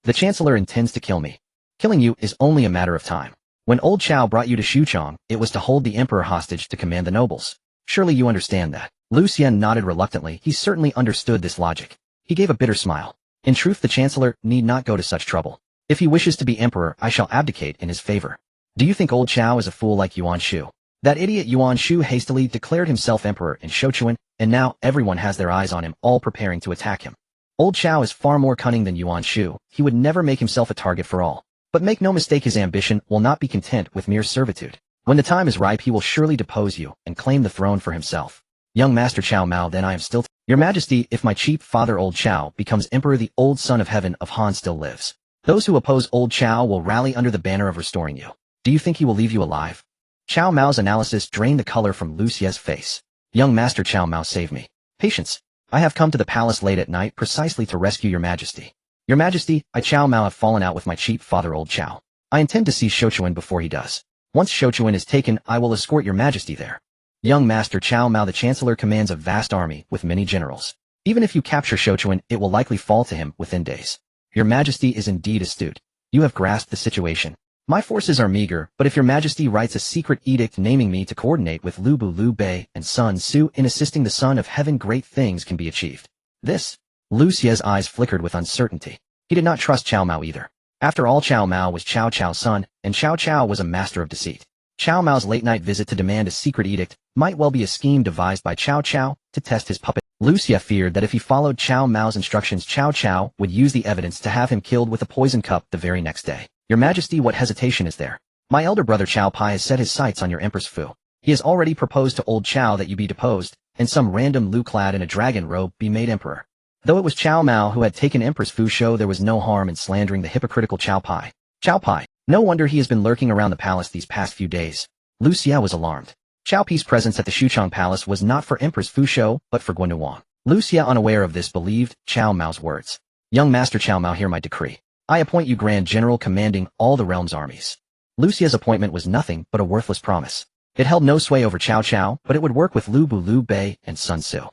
The Chancellor intends to kill me. Killing you is only a matter of time. When old Cao brought you to Xuchang, it was to hold the emperor hostage to command the nobles. Surely you understand that. Lu Xie nodded reluctantly. He certainly understood this logic. He gave a bitter smile. In truth, the Chancellor need not go to such trouble. If he wishes to be emperor, I shall abdicate in his favor. Do you think old Cao is a fool like Yuan Shu? That idiot Yuan Shu hastily declared himself emperor in Sichuan, and now everyone has their eyes on him, all preparing to attack him. Old Cao is far more cunning than Yuan Shu. He would never make himself a target for all. But make no mistake, his ambition will not be content with mere servitude. When the time is ripe, he will surely depose you and claim the throne for himself. Young Master Cao Mao, then I am still Your Majesty, if my cheap father old Cao becomes emperor, the old Son of Heaven of Han still lives. Those who oppose old Cao will rally under the banner of restoring you. Do you think he will leave you alive? Cao Mao's analysis drained the color from Lu Xie's face. Young Master Cao Mao, save me. Patience. I have come to the palace late at night precisely to rescue your Majesty. Your Majesty, I Cao Mao have fallen out with my cheap father old Cao. I intend to seize Sichuan before he does. Once Sichuan is taken, I will escort your Majesty there. Young Master Cao Mao, the Chancellor commands a vast army with many generals. Even if you capture Sichuan, it will likely fall to him within days. Your Majesty is indeed astute. You have grasped the situation. My forces are meager, but if your Majesty writes a secret edict naming me to coordinate with Lubu Liu Bei and Sun Su in assisting the Son of Heaven, great things can be achieved. This? Lu Xie's eyes flickered with uncertainty. He did not trust Cao Mao either. After all, Cao Mao was Cao Cao's son, and Cao Cao was a master of deceit. Cao Mao's late-night visit to demand a secret edict might well be a scheme devised by Cao Cao to test his puppet. Lu Xie feared that if he followed Cao Mao's instructions, Cao Cao would use the evidence to have him killed with a poison cup the very next day. Your Majesty, what hesitation is there? My elder brother Cao Pai has set his sights on your Empress Fu. He has already proposed to old Cao that you be deposed, and some random Lu clad in a dragon robe be made emperor. Though it was Cao Mao who had taken Empress Fu show, there was no harm in slandering the hypocritical Cao Pai. Cao Pai. No wonder he has been lurking around the palace these past few days. Lu Xie was alarmed. Cao Pi's presence at the Xuchang Palace was not for Empress Fu show, but for Guan. Lu Xie, unaware of this, believed Cao Mao's words. Young Master Cao Mao, hear my decree. I appoint you Grand General commanding all the realm's armies. Lu Xie's appointment was nothing but a worthless promise. It held no sway over Cao Cao, but it would work with Lubu Liu Bei and Sun Su.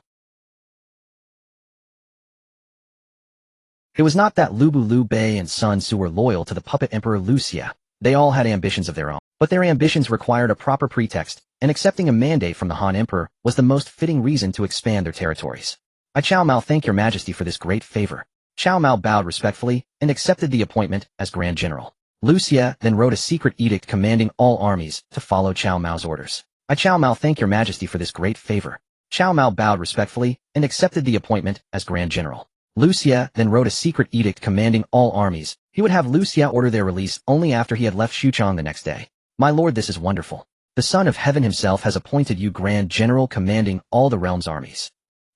It was not that Lubu Liu Bei and Sun Su were loyal to the puppet Emperor Lu Xie. They all had ambitions of their own, but their ambitions required a proper pretext, and accepting a mandate from the Han Emperor was the most fitting reason to expand their territories. I Cao Mao thank your Majesty for this great favor. Cao Mao bowed respectfully and accepted the appointment as Grand General. Lu Xie then wrote a secret edict commanding all armies to follow Cao Mao's orders. I Cao Mao thank your majesty for this great favor. Cao Mao bowed respectfully and accepted the appointment as Grand General. Lu Xie then wrote a secret edict commanding all armies. He would have Lu Xie order their release only after he had left Xuchang the next day. My lord, this is wonderful. The Son of Heaven himself has appointed you Grand General commanding all the realm's armies.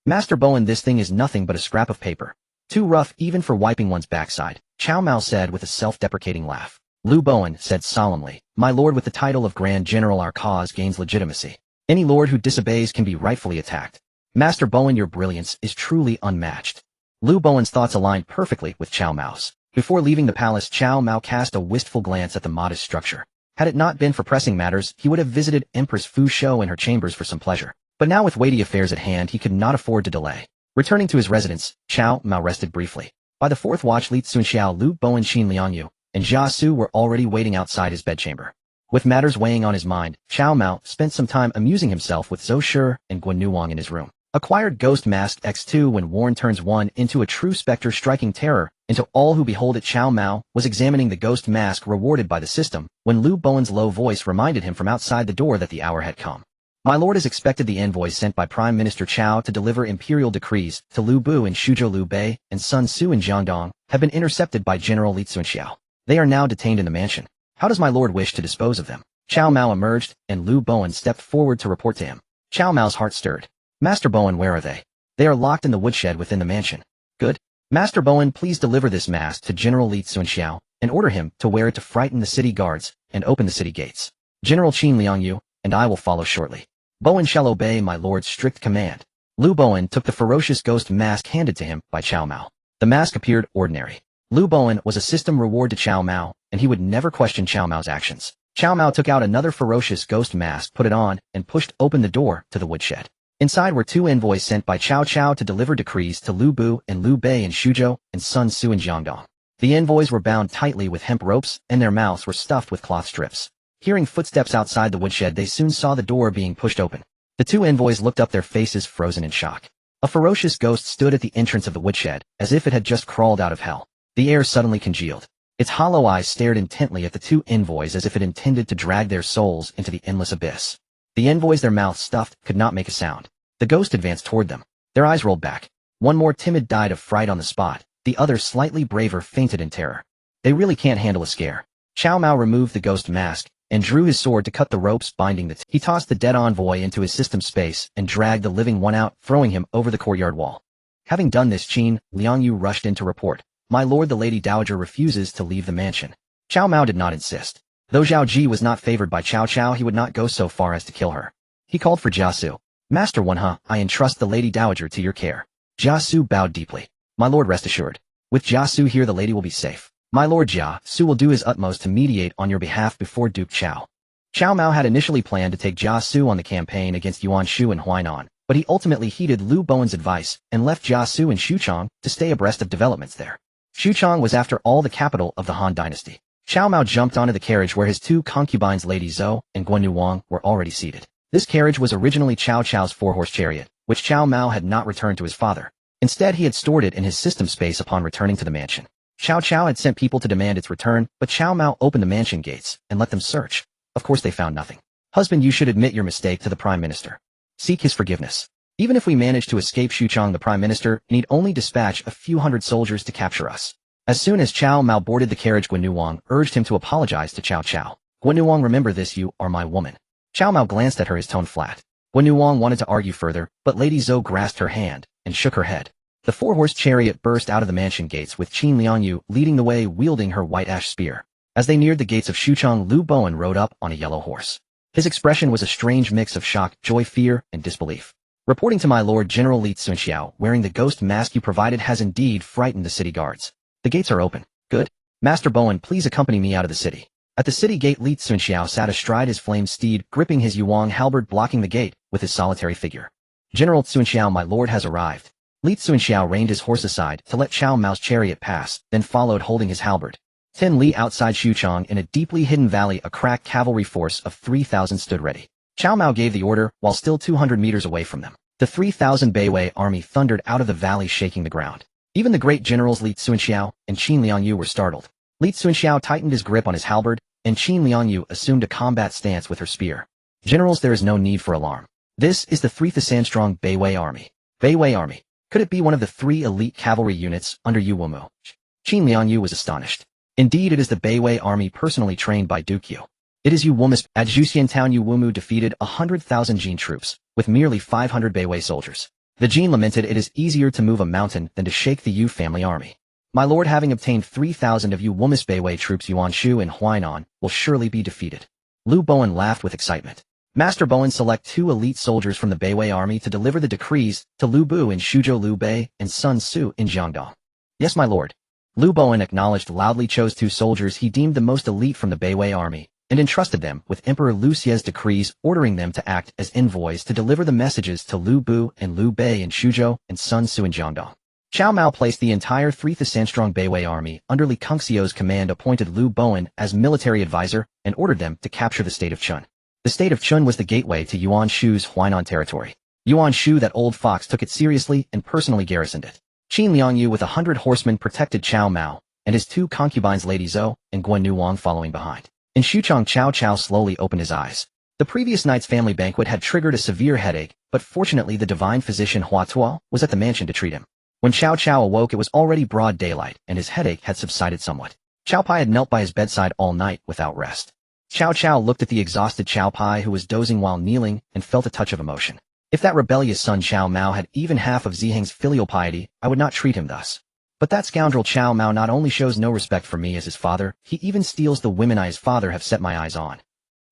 Master Bowen, this thing is nothing but a scrap of paper. Too rough even for wiping one's backside, Cao Mao said with a self-deprecating laugh. Lu Bowen said solemnly, My lord, with the title of Grand General our cause gains legitimacy. Any lord who disobeys can be rightfully attacked. Master Bowen, your brilliance is truly unmatched. Lu Bowen's thoughts aligned perfectly with Cao Mao's. Before leaving the palace, Cao Mao cast a wistful glance at the modest structure. Had it not been for pressing matters, he would have visited Empress Fu Shou in her chambers for some pleasure. But now with weighty affairs at hand, he could not afford to delay. Returning to his residence, Cao Mao rested briefly. By the fourth watch, Li Cunxiao, Lu Bowen, Qin Liangyu, and Zhang Xiu were already waiting outside his bedchamber. With matters weighing on his mind, Cao Mao spent some time amusing himself with Zhou Shi and Guan Nuwang in his room. Acquired Ghost Mask X2 when worn turns one into a true specter, striking terror into all who behold it. Cao Mao was examining the ghost mask rewarded by the system when Lu Bowen's low voice reminded him from outside the door that the hour had come. My lord has expected the envoys sent by Prime Minister Cao to deliver imperial decrees to Lu Bu and Shuzhou Liu Bei and Sun Su in Jiangdong have been intercepted by General Li Cunxiao. They are now detained in the mansion. How does my lord wish to dispose of them? Cao Mao emerged, and Lu Bowen stepped forward to report to him. Cao Mao's heart stirred. Master Bowen, where are they? They are locked in the woodshed within the mansion. Good. Master Bowen, please deliver this mask to General Li Cunxiao and order him to wear it to frighten the city guards and open the city gates. General Qin Liangyu and I will follow shortly. Bowen shall obey my lord's strict command. Lu Bowen took the ferocious ghost mask handed to him by Cao Mao. The mask appeared ordinary. Lu Bowen was a system reward to Cao Mao, and he would never question Cao Mao's actions. Cao Mao took out another ferocious ghost mask, put it on, and pushed open the door to the woodshed. Inside were two envoys sent by Cao Cao to deliver decrees to Lu Bu and Liu Bei in Shuzhou and Sun Su in Jiangdong. The envoys were bound tightly with hemp ropes, and their mouths were stuffed with cloth strips. Hearing footsteps outside the woodshed, they soon saw the door being pushed open. The two envoys looked up, their faces frozen in shock. A ferocious ghost stood at the entrance of the woodshed, as if it had just crawled out of hell. The air suddenly congealed. Its hollow eyes stared intently at the two envoys as if it intended to drag their souls into the endless abyss. The envoys, their mouths stuffed, could not make a sound. The ghost advanced toward them. Their eyes rolled back. One more timid died of fright on the spot. The other, slightly braver, fainted in terror. They really can't handle a scare. Cao Mao removed the ghost mask and drew his sword to cut the ropes binding the He tossed the dead envoy into his system space and dragged the living one out, throwing him over the courtyard wall. Having done this, Qin Liangyu rushed in to report. My lord, the Lady Dowager refuses to leave the mansion. Cao Mao did not insist. Though Zhao Ji was not favored by Cao Cao, he would not go so far as to kill her. He called for Jia Su. Master Wenhe, I entrust the Lady Dowager to your care. Jia Su bowed deeply. My lord, rest assured. With Jia Su here, the lady will be safe. My lord, Jia Su will do his utmost to mediate on your behalf before Duke Cao. Cao Mao had initially planned to take Jia Su on the campaign against Yuan Shu and Huainan, but he ultimately heeded Lu Bowen's advice and left Jia Su in Xuchang to stay abreast of developments there. Xuchang was after all the capital of the Han dynasty. Cao Mao jumped onto the carriage where his two concubines Lady Zou and Guan Nuwang were already seated. This carriage was originally Cao Cao's four-horse chariot, which Cao Mao had not returned to his father. Instead, he had stored it in his system space upon returning to the mansion. Cao Cao had sent people to demand its return, but Cao Mao opened the mansion gates and let them search. Of course they found nothing. Husband, you should admit your mistake to the Prime Minister. Seek his forgiveness. Even if we manage to escape Xuchang, the Prime Minister need only dispatch a few hundred soldiers to capture us. As soon as Cao Mao boarded the carriage, Guan Nuwang urged him to apologize to Cao Cao. Guan Nuwang, remember this, you are my woman. Cao Mao glanced at her, his tone flat. Guan Nuwang wanted to argue further, but Lady Zou grasped her hand and shook her head. The four-horse chariot burst out of the mansion gates with Qin Liangyu leading the way, wielding her white ash spear. As they neared the gates of Xuchang, Lu Bowen rode up on a yellow horse. His expression was a strange mix of shock, joy, fear, and disbelief. Reporting to my lord, General Li Cunxiao, wearing the ghost mask you provided has indeed frightened the city guards. The gates are open. Good. Master Bowen, please accompany me out of the city. At the city gate, Li Cunxiao sat astride his flamed steed, gripping his yuan halberd, blocking the gate with his solitary figure. General Cunxiao, my lord has arrived. Li Cunxiao reined his horse aside to let Cao Mao's chariot pass, then followed holding his halberd. 10 li outside Xuchang, in a deeply hidden valley, a crack cavalry force of 3,000 stood ready. Cao Mao gave the order, while still 200 meters away from them. The 3,000 Beiwei army thundered out of the valley, shaking the ground. Even the great generals Li Cunxiao and Qin Liangyu were startled. Li Cunxiao tightened his grip on his halberd, and Qin Liangyu assumed a combat stance with her spear. Generals, there is no need for alarm. This is the 3,000-strong Beiwei army. Beiwei army. Could it be one of the 3 elite cavalry units under Yu Wumu? Qin Liangyu was astonished. Indeed, it is the Beiwei army personally trained by Duke Yu. It is Yu Wumus. At Zhuxian town, Yu Wumu defeated 100,000 Jin troops, with merely 500 Beiwei soldiers. The Jin lamented, it is easier to move a mountain than to shake the Yu family army. My lord, having obtained 3,000 of Yu Wumus Beiwei troops, Yuan Shu and Huainan will surely be defeated. Lu Bowen laughed with excitement. Master Bowen, select 2 elite soldiers from the Beiwei army to deliver the decrees to Lu Bu in Shuzhou, Liu Bei and Sun Su in Jiangdong. Yes, my lord. Lu Bowen acknowledged, loudly chose 2 soldiers he deemed the most elite from the Beiwei army, and entrusted them with Emperor Lu Xie's decrees ordering them to act as envoys to deliver the messages to Lu Bu and Liu Bei in Shuzhou and Sun Su in Jiangdong. Cao Mao placed the entire 3,000-strong Beiwei army under Li Cunxiao's command, appointed Lu Bowen as military advisor, and ordered them to capture the state of Chun. The state of Chun was the gateway to Yuan Shu's Huainan territory. Yuan Shu, that old fox, took it seriously and personally garrisoned it. Qin Liangyu with 100 horsemen protected Cao Mao, and his 2 concubines Lady Zou and Guan Nuwang following behind. In Xuchang, Cao Cao slowly opened his eyes. The previous night's family banquet had triggered a severe headache, but fortunately the divine physician Hua Tuo was at the mansion to treat him. When Cao Cao awoke, it was already broad daylight, and his headache had subsided somewhat. Cao Pai had knelt by his bedside all night without rest. Cao Cao looked at the exhausted Cao Pai, who was dozing while kneeling, and felt a touch of emotion. If that rebellious son Cao Mao had even half of Ziheng's filial piety, I would not treat him thus. But that scoundrel Cao Mao not only shows no respect for me as his father, he even steals the women I, his father, have set my eyes on.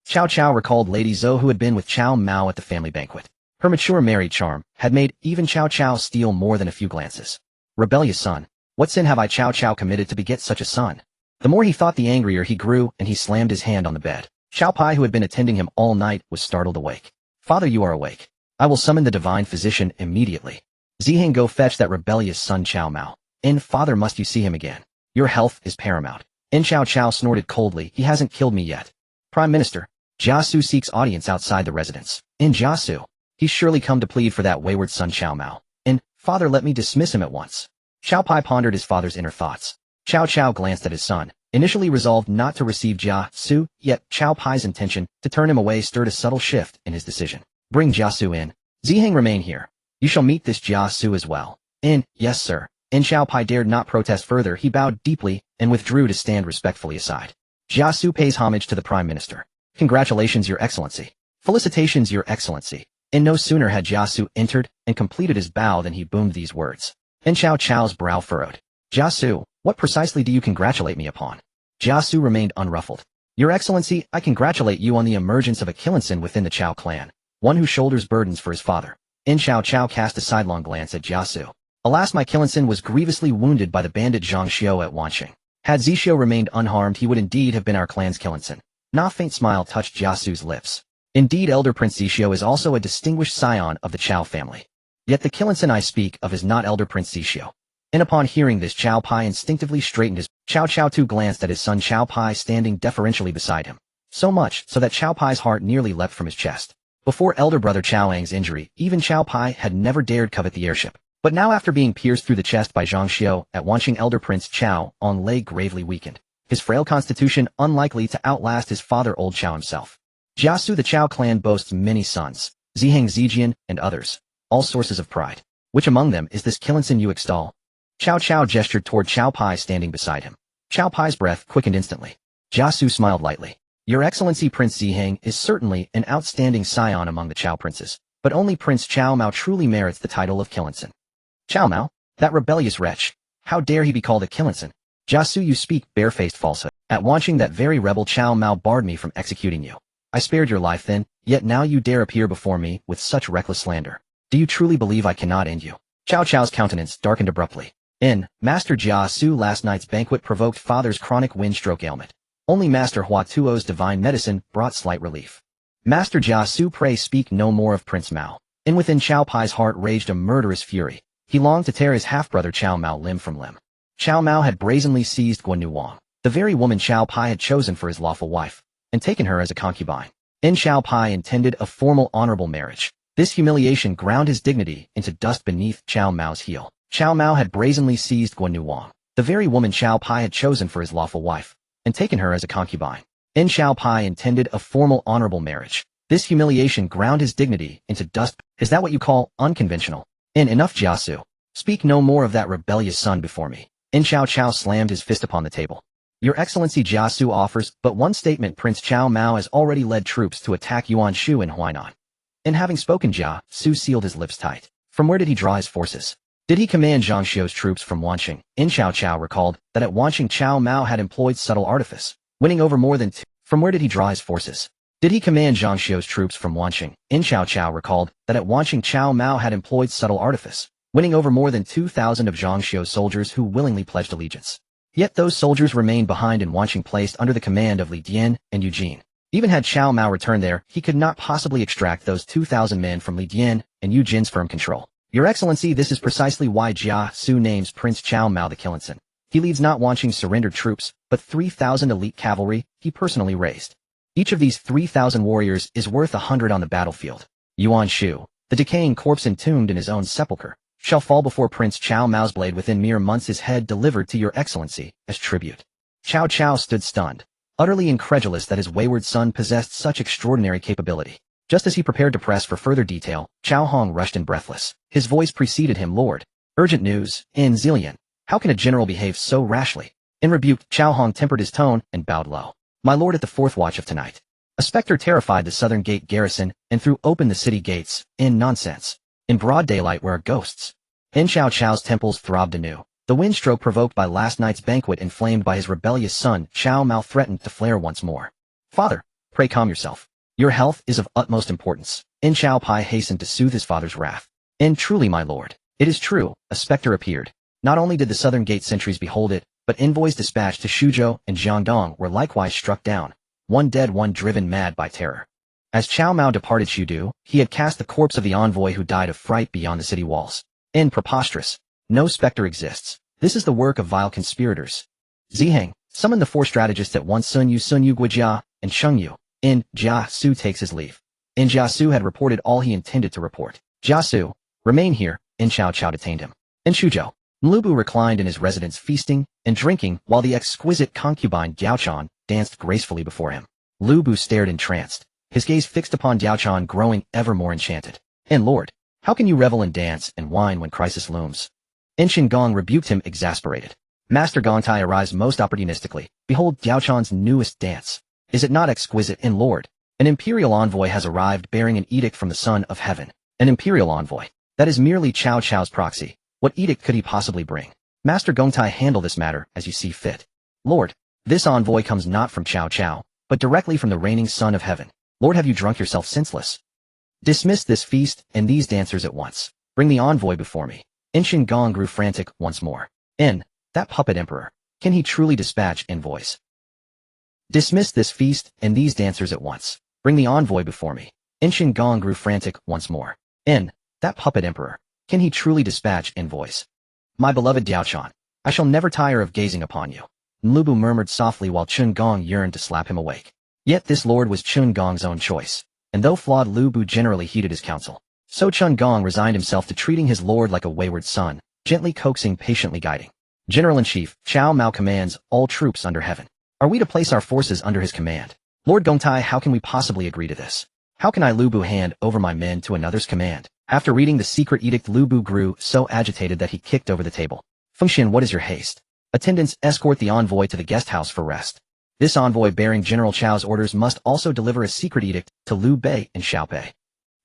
Cao Cao recalled Lady Zou, who had been with Cao Mao at the family banquet. Her mature married charm had made even Cao Cao steal more than a few glances. Rebellious son. What sin have I, Cao Cao, committed to beget such a son? The more he thought, the angrier he grew, and he slammed his hand on the bed. Cao Pai, who had been attending him all night, was startled awake. Father, you are awake. I will summon the divine physician immediately. Ziheng, go fetch that rebellious son Cao Mao. In, father, must you see him again? Your health is paramount. In, Cao Cao snorted coldly, he hasn't killed me yet. Prime Minister. Jia Su seeks audience outside the residence. In, Jia Su. He's surely come to plead for that wayward son Cao Mao. In, father, let me dismiss him at once. Cao Pai pondered his father's inner thoughts. Cao Cao glanced at his son, initially resolved not to receive Jia Su, yet Cao Pai's intention to turn him away stirred a subtle shift in his decision. Bring Jia Su in. Ziheng, remain here. You shall meet this Jia Su as well. In, yes, sir. In, Cao Pai dared not protest further. He bowed deeply and withdrew to stand respectfully aside. Jia Su pays homage to the Prime Minister. Congratulations, Your Excellency. Felicitations, Your Excellency. And no sooner had Jia Su entered and completed his bow than he boomed these words. And Cao Cao's brow furrowed. Jia Su, what precisely do you congratulate me upon? Jia Su remained unruffled. Your Excellency, I congratulate you on the emergence of a Killinson within the Cao clan, one who shoulders burdens for his father. In, Cao Cao cast a sidelong glance at Jia Su. Alas, my Killinson was grievously wounded by the bandit Zhang Xiu at Wanqing. Had Zhixiu remained unharmed, he would indeed have been our clan's Killinson. Na faint smile touched Jia Su's lips. Indeed, Elder Prince Zhixiu is also a distinguished scion of the Cao family. Yet the Killinson I speak of is not Elder Prince Zhixiu. And upon hearing this, Cao Pai instinctively straightened his. Cao Cao too glanced at his son Cao Pai standing deferentially beside him. So much so that Cao Pai's heart nearly leapt from his chest. Before elder brother Cao Ang's injury, even Cao Pai had never dared covet the heirship. But now, after being pierced through the chest by Zhang Xiu at Wanqing, Elder Prince Cao Ang lay gravely weakened, his frail constitution unlikely to outlast his father old Cao himself. Jia Su, the Cao clan boasts many sons, Ziheng, Zijian, and others, all sources of pride. Which among them is this Killinson you extol? Cao Cao gestured toward Cao Pai standing beside him. Cao Pai's breath quickened instantly. Jia Su smiled lightly. Your Excellency, Prince Ziheng is certainly an outstanding scion among the Cao princes, but only Prince Cao Mao truly merits the title of Killinson. Cao Mao? That rebellious wretch. How dare he be called a Killinson? Jia Su, you speak barefaced falsehood. At Wanqing, that very rebel Cao Mao barred me from executing you. I spared your life then, yet now you dare appear before me with such reckless slander. Do you truly believe I cannot end you? Cao Cao's countenance darkened abruptly. Master Jia Su, last night's banquet provoked father's chronic wind-stroke ailment. Only Master Hua Tuo's divine medicine brought slight relief. Master Jia Su, pray speak no more of Prince Mao. And within Cao Pai's heart raged a murderous fury. He longed to tear his half-brother Cao Mao limb from limb. Cao Mao had brazenly seized Guan Nuwang, the very woman Cao Pai had chosen for his lawful wife, and taken her as a concubine. Cao Pai intended a formal honorable marriage. This humiliation ground his dignity into dust beneath Cao Mao's heel. Cao Mao had brazenly seized Guan Nuwang, the very woman Cao Pai had chosen for his lawful wife, and taken her as a concubine. In Cao Pai intended a formal honorable marriage. This humiliation ground his dignity into dust. Is that what you call unconventional? Enough, Jiasu. Speak no more of that rebellious son before me. Cao Cao slammed his fist upon the table. Your Excellency, Jiasu offers but one statement. Prince Cao Mao has already led troops to attack Yuan Shu in Huainan. And having spoken, Jiasu sealed his lips tight. From where did he draw his forces? Did he command Zhang Xiu's troops from Wanqing? Cao Cao recalled that at Wanqing Cao Mao had employed subtle artifice, winning over more than From where did he draw his forces? Did he command Zhang Xiu's troops from Wanqing? Cao Cao recalled that at Wanqing Cao Mao had employed subtle artifice, winning over more than 2,000 of Zhang Xiu's soldiers who willingly pledged allegiance. Yet those soldiers remained behind in Wanqing, placed under the command of Li Dian and Eugene. Even had Cao Mao returned there, he could not possibly extract those 2,000 men from Li Dian and Eugene's firm control. Your Excellency, this is precisely why Jiasu names Prince Cao Mao the Killinson. He leads not Wanqing's surrendered troops, but 3,000 elite cavalry he personally raised. Each of these 3,000 warriors is worth 100 on the battlefield. Yuan Shu, the decaying corpse entombed in his own sepulchre, shall fall before Prince Cao Mao's blade within mere months, his head delivered to your Excellency as tribute. Cao Cao stood stunned, utterly incredulous that his wayward son possessed such extraordinary capability. Just as he prepared to press for further detail, Cao Hong rushed in breathless. His voice preceded him. Lord. Urgent news. In Zillion. How can a general behave so rashly? In rebuke, Cao Hong tempered his tone and bowed low. My lord, at the fourth watch of tonight, a specter terrified the southern gate garrison and threw open the city gates. Nonsense. In broad daylight where are ghosts? Cao Cao's temples throbbed anew. The windstroke provoked by last night's banquet, inflamed by his rebellious son, Cao Mao, threatened to flare once more. Father, pray calm yourself. Your health is of utmost importance. Cao Pai hastened to soothe his father's wrath. Truly, my lord, it is true, a specter appeared. Not only did the southern gate sentries behold it, but envoys dispatched to Shuzhou and Jiangdong were likewise struck down, one dead, one driven mad by terror. As Cao Mao departed Shudu, he had cast the corpse of the envoy who died of fright beyond the city walls. Preposterous. No specter exists. This is the work of vile conspirators. Ziheng, summon the 4 strategists at once. Sun Yu, Guijia, and Sheng Yu. Jiasu takes his leave. Jiasu had reported all he intended to report. Jiasu, remain here. Cao Cao detained him. In Shuzhou, Mlubu reclined in his residence, feasting and drinking, while the exquisite concubine Diaochan danced gracefully before him. Lubu stared entranced, his gaze fixed upon Diaochan, growing ever more enchanted. Lord, how can you revel and dance and wine when crisis looms? Gong rebuked him, exasperated. Master Gongtai arrives most opportunistically. Behold Diaochan's newest dance. Is it not exquisite? Lord, an imperial envoy has arrived bearing an edict from the Son of Heaven. An imperial envoy. That is merely Cao Cao's proxy. What edict could he possibly bring? Master Gongtai, handle this matter as you see fit. Lord, this envoy comes not from Cao Cao, but directly from the reigning Son of Heaven. Lord, have you drunk yourself senseless? Dismiss this feast and these dancers at once. Bring the envoy before me. Gong grew frantic once more. That puppet emperor. Can he truly dispatch envoys? Dismiss this feast and these dancers at once. Bring the envoy before me. Gong grew frantic once more. That puppet emperor. Can he truly dispatch envoys? My beloved Diaochan, I shall never tire of gazing upon you. Mlubu murmured softly while Gong yearned to slap him awake. Yet this lord was Gong's own choice, and though flawed, Lubu generally heeded his counsel. So Gong resigned himself to treating his lord like a wayward son, gently coaxing, patiently guiding. General-in-Chief, Cao Mao commands all troops under heaven. Are we to place our forces under his command? Lord Gongtai, how can we possibly agree to this? How can I, Lubu, hand over my men to another's command? After reading the secret edict, Lubu grew so agitated that he kicked over the table. Fengxian, what is your haste? Attendants, escort the envoy to the guest house for rest. This envoy bearing General Chao's orders must also deliver a secret edict to Liu Bei and Xiaopei.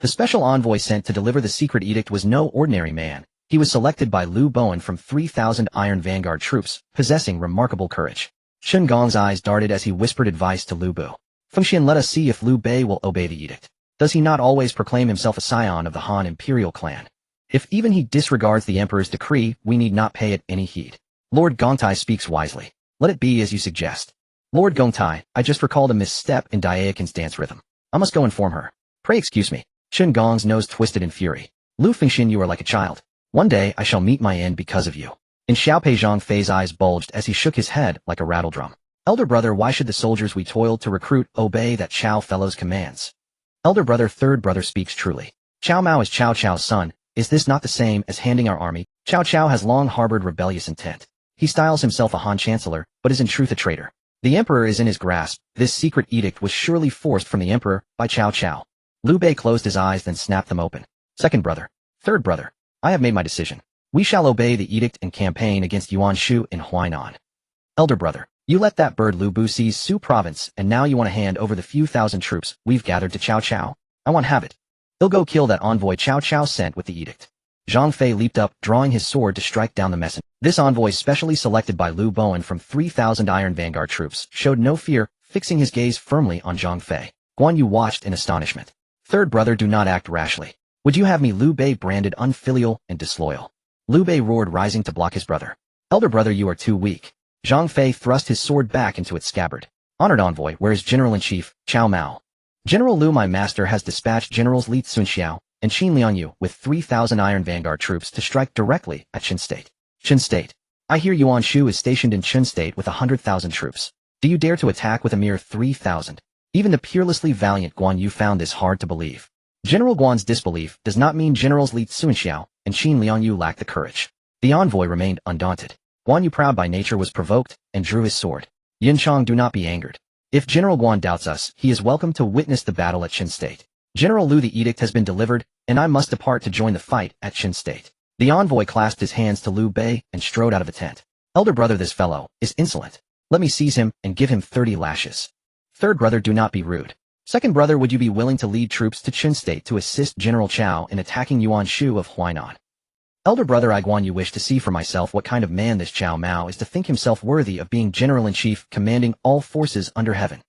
The special envoy sent to deliver the secret edict was no ordinary man. He was selected by Liu Bowen from 3,000 Iron Vanguard troops, possessing remarkable courage. Gong's eyes darted as he whispered advice to Lu Bu. Fengxian, let us see if Liu Bei will obey the edict. Does he not always proclaim himself a scion of the Han imperial clan? If even he disregards the emperor's decree, we need not pay it any heed. Lord Gongtai speaks wisely. Let it be as you suggest. Lord Gongtai, I just recalled a misstep in Diacon's dance rhythm. I must go inform her. Pray excuse me. Gong's nose twisted in fury. Lu Fengxian, you are like a child. One day I shall meet my end because of you. In Xiaopei Zhang Fei's eyes bulged as he shook his head like a rattledrum. Elder brother, why should the soldiers we toiled to recruit obey that Chao fellow's commands? Elder brother, third brother speaks truly. Cao Mao is Cao Cao's son. Is this not the same as handing our army? Cao Cao has long harbored rebellious intent. He styles himself a Han Chancellor, but is in truth a traitor. The emperor is in his grasp. This secret edict was surely forced from the emperor by Cao Cao. Liu Bei closed his eyes then snapped them open. Second brother. Third brother. I have made my decision. We shall obey the edict and campaign against Yuan Shu in Huainan. Elder brother. You let that bird Lu Bu seize Su province and now you want to hand over the few thousand troops we've gathered to Cao Cao. I want have it. He'll go kill that envoy Cao Cao sent with the edict. Zhang Fei leaped up, drawing his sword to strike down the messenger. This envoy, specially selected by Liu Bowen from 3,000 Iron Vanguard troops, showed no fear, fixing his gaze firmly on Zhang Fei. Guan Yu watched in astonishment. Third brother, do not act rashly. Would you have me Liu Bei branded unfilial and disloyal? Liu Bei roared, rising to block his brother. Elder brother, you are too weak. Zhang Fei thrust his sword back into its scabbard. Honored envoy, where is General-in-Chief, Cao Mao? General Liu, my master, has dispatched Generals Li Cunxiao and Qin Liangyu with 3,000 Iron Vanguard troops to strike directly at Qin State. Qin State. I hear Yuan Shu is stationed in Qin State with 100,000 troops. Do you dare to attack with a mere 3,000? Even the peerlessly valiant Guan Yu found this hard to believe. General Guan's disbelief does not mean Generals Li Cunxiao and Qin Liangyu lacked the courage. The envoy remained undaunted. Guan Yu, proud by nature, was provoked and drew his sword. Yin Chong, do not be angered. If General Guan doubts us, he is welcome to witness the battle at Qin State. General Liu, the edict has been delivered, and I must depart to join the fight at Qin State. The envoy clasped his hands to Liu Bei and strode out of the tent. Elder brother, this fellow is insolent. Let me seize him and give him 30 lashes. Third brother, do not be rude. Second brother, would you be willing to lead troops to Qin State to assist General Cao in attacking Yuan Shu of Huainan? Elder brother, I Guan Yu wish to see for myself what kind of man this Cao Mao is to think himself worthy of being General-in-Chief commanding all forces under heaven.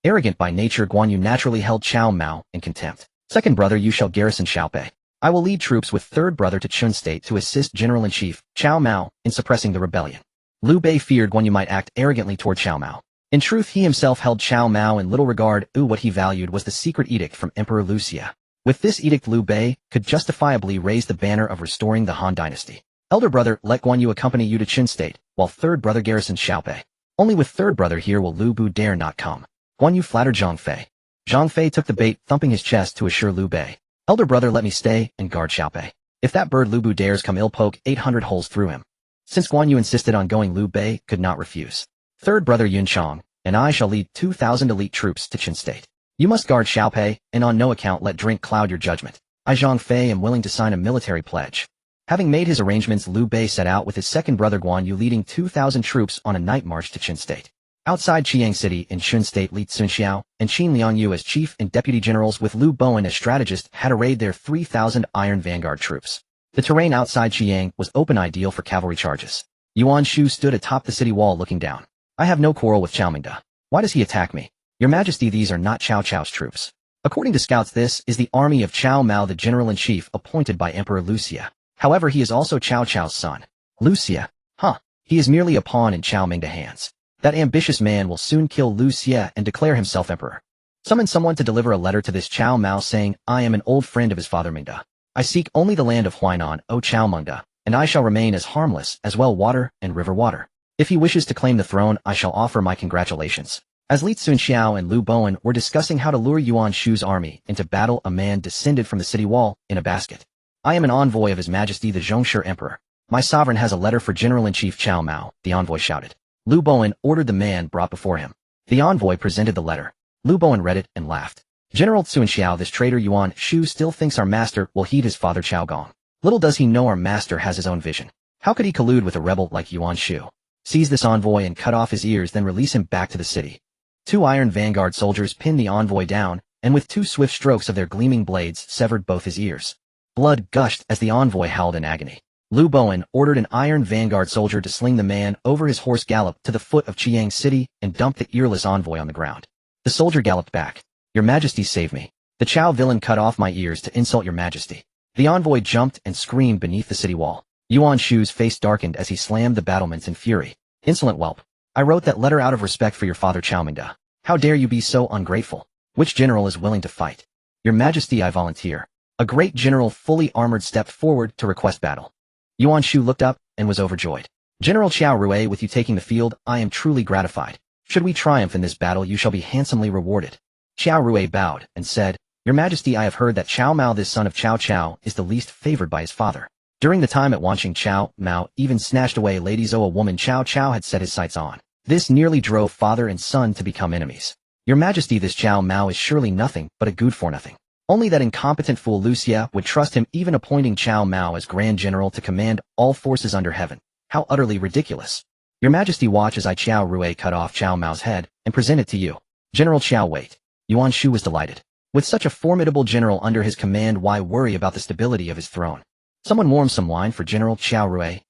Arrogant by nature, Guan Yu naturally held Cao Mao in contempt. Second brother, you shall garrison Xiaopei. I will lead troops with third brother to Qin State to assist General-in-Chief, Cao Mao, in suppressing the rebellion. Liu Bei feared Guan Yu might act arrogantly toward Cao Mao. In truth, he himself held Cao Mao in little regard. What he valued was the secret edict from Emperor Liu Xia. With this edict, Liu Bei could justifiably raise the banner of restoring the Han dynasty. Elder brother, let Guan Yu accompany you to Qin State, while third brother garrisons Xiaopei. Only with third brother here will Liu Bu dare not come. Guan Yu flattered Zhang Fei. Zhang Fei took the bait, thumping his chest to assure Liu Bei. Elder brother, let me stay and guard Xiaopei. If that bird Liu Bu dares come, I'll poke 800 holes through him. Since Guan Yu insisted on going, Liu Bei could not refuse. Third brother Yun Chong and I shall lead 2,000 elite troops to Qin State. You must guard Xiaopei, and on no account let drink cloud your judgment. I, Zhang Fei, am willing to sign a military pledge. Having made his arrangements, Liu Bei set out with his second brother Guan Yu, leading 2,000 troops on a night march to Qin State. Outside Chiang City in Qin State, Li Cunxiao and Qin Liangyu as chief and deputy generals with Liu Bowen as strategist had arrayed their 3,000 Iron Vanguard troops. The terrain outside Chiang was open, ideal for cavalry charges. Yuan Shu stood atop the city wall looking down. I have no quarrel with Cao Mingda. Why does he attack me? Your Majesty, these are not Cao Cao's troops. According to scouts, this is the army of Cao Mao, the general-in-chief appointed by Emperor Liu Xia. However, he is also Cao Cao's son. Liu Xia? Huh. He is merely a pawn in Cao Mingda's hands. That ambitious man will soon kill Liu Xia and declare himself emperor. Summon someone to deliver a letter to this Cao Mao saying, I am an old friend of his father Mingda. I seek only the land of Huainan, O Cao Mingda, and I shall remain as harmless as well water and river water. If he wishes to claim the throne, I shall offer my congratulations. As Li Cunxiao and Liu Bowen were discussing how to lure Yuan Shu's army into battle, a man descended from the city wall in a basket. I am an envoy of His Majesty the Zhongshe Emperor. My sovereign has a letter for General-in-Chief Cao Mao, the envoy shouted. Liu Bowen ordered the man brought before him. The envoy presented the letter. Liu Bowen read it and laughed. General Cunxiao, this traitor Yuan Shu still thinks our master will heed his father Cao Gong. Little does he know our master has his own vision. How could he collude with a rebel like Yuan Shu? Seize this envoy and cut off his ears, then release him back to the city. 2 Iron Vanguard soldiers pinned the envoy down, and with 2 swift strokes of their gleaming blades severed both his ears. Blood gushed as the envoy howled in agony. Liu Bowen ordered an Iron Vanguard soldier to sling the man over his horse gallop to the foot of Chiang City and dump the earless envoy on the ground. The soldier galloped back. Your Majesty, save me. The Cao villain cut off my ears to insult your Majesty. The envoy jumped and screamed beneath the city wall. Yuan Shu's face darkened as he slammed the battlements in fury. Insolent whelp. I wrote that letter out of respect for your father Cao Mingda. How dare you be so ungrateful? Which general is willing to fight? Your Majesty, I volunteer. A great general fully armored stepped forward to request battle. Yuan Shu looked up and was overjoyed. General Qiao Rui, with you taking the field, I am truly gratified. Should we triumph in this battle, you shall be handsomely rewarded. Qiao Rui bowed and said, Your Majesty, I have heard that Cao Mao, this son of Cao Cao, is the least favored by his father. During the time at watching Cao Mao even snatched away Lady Zou, a woman Cao Cao had set his sights on. This nearly drove father and son to become enemies. Your Majesty, this Cao Mao is surely nothing but a good-for-nothing. Only that incompetent fool Lucia would trust him, even appointing Cao Mao as Grand General to command all forces under heaven. How utterly ridiculous. Your Majesty, watch as I Cao Rui cut off Cao Mao's head and present it to you. General Cao, wait. Yuan Shu was delighted. With such a formidable general under his command, why worry about the stability of his throne? Someone warm some wine for General Cao Rui.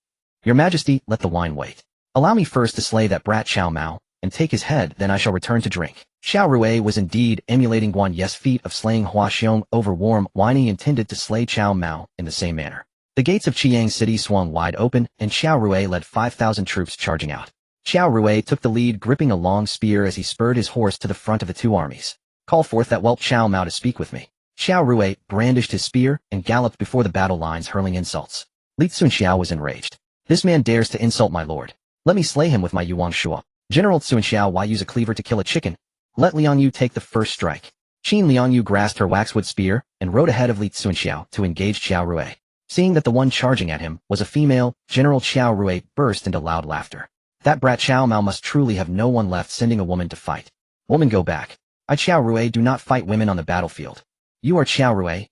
Your Majesty, let the wine wait. Allow me first to slay that brat Cao Mao, and take his head, then I shall return to drink. Cao Rui was indeed emulating Guan Ye's feat of slaying Hua Xiong over warm wine. He intended to slay Cao Mao in the same manner. The gates of Chiang City swung wide open, and Cao Rui led 5,000 troops charging out. Cao Rui took the lead, gripping a long spear as he spurred his horse to the front of the two armies. Call forth that whelp Cao Mao to speak with me. Cao Rui brandished his spear and galloped before the battle lines, hurling insults. Li Cunxiao was enraged. This man dares to insult my lord. Let me slay him with my Yuan Shu. General Cunxiao, why use a cleaver to kill a chicken? Let Liang Yu take the first strike. Qin Liang Yu grasped her waxwood spear and rode ahead of Li Cunxiao to engage Cao Rui. Seeing that the one charging at him was a female, General Cao Rui burst into loud laughter. That brat Cao Mao must truly have no one left, sending a woman to fight. Woman, go back. I Cao Rui do not fight women on the battlefield. You are Cao Rui.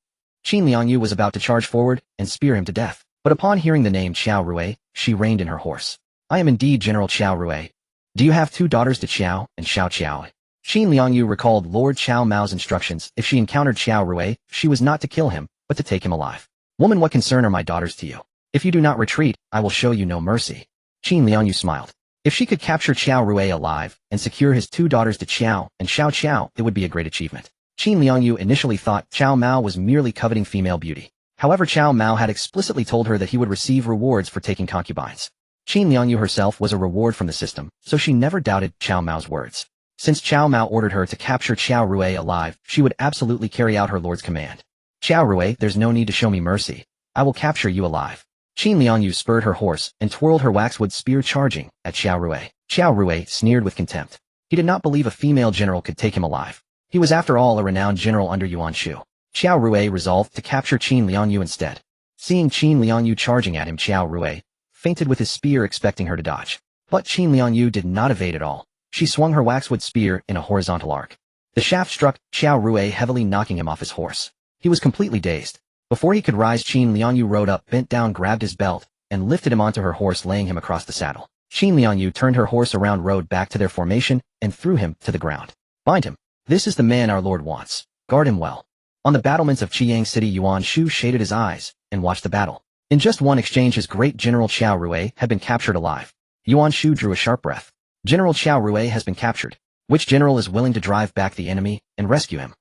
Qin Liang Yu was about to charge forward and spear him to death, but upon hearing the name Cao Rui, she reined in her horse. I am indeed General Cao Rui. Do you have two daughters to Xiao and Xiao Qiao? Qin Liang Yu recalled Lord Cao Mao's instructions. If she encountered Cao Rui, she was not to kill him, but to take him alive. Woman, what concern are my daughters to you? If you do not retreat, I will show you no mercy. Qin Liang Yu smiled. If she could capture Cao Rui alive and secure his two daughters to Qiao and Xiao Qiao, it would be a great achievement. Qin Liang Yu initially thought Cao Mao was merely coveting female beauty. However, Cao Mao had explicitly told her that he would receive rewards for taking concubines. Qin Liang Yu herself was a reward from the system, so she never doubted Cao Mao's words. Since Cao Mao ordered her to capture Cao Rui alive, she would absolutely carry out her lord's command. Cao Rui, there's no need to show me mercy. I will capture you alive. Qin Liang Yu spurred her horse and twirled her waxwood spear, charging at Cao Rui. Cao Rui sneered with contempt. He did not believe a female general could take him alive. He was after all a renowned general under Yuan Shu. Cao Rui resolved to capture Qin Liang Yu instead. Seeing Qin Liang Yu charging at him, Cao Rui feinted with his spear, expecting her to dodge. But Qin Liang Yu did not evade at all. She swung her waxwood spear in a horizontal arc. The shaft struck Cao Rui, heavily knocking him off his horse. He was completely dazed. Before he could rise, Qin Liang Yu rode up, bent down, grabbed his belt, and lifted him onto her horse, laying him across the saddle. Qin Liang Yu turned her horse around, rode back to their formation, and threw him to the ground. Bind him. This is the man our lord wants. Guard him well. On the battlements of Chiang City, Yuan Shu shaded his eyes and watched the battle. In just one exchange, his great General Cao Rui had been captured alive. Yuan Shu drew a sharp breath. General Cao Rui has been captured. Which general is willing to drive back the enemy and rescue him?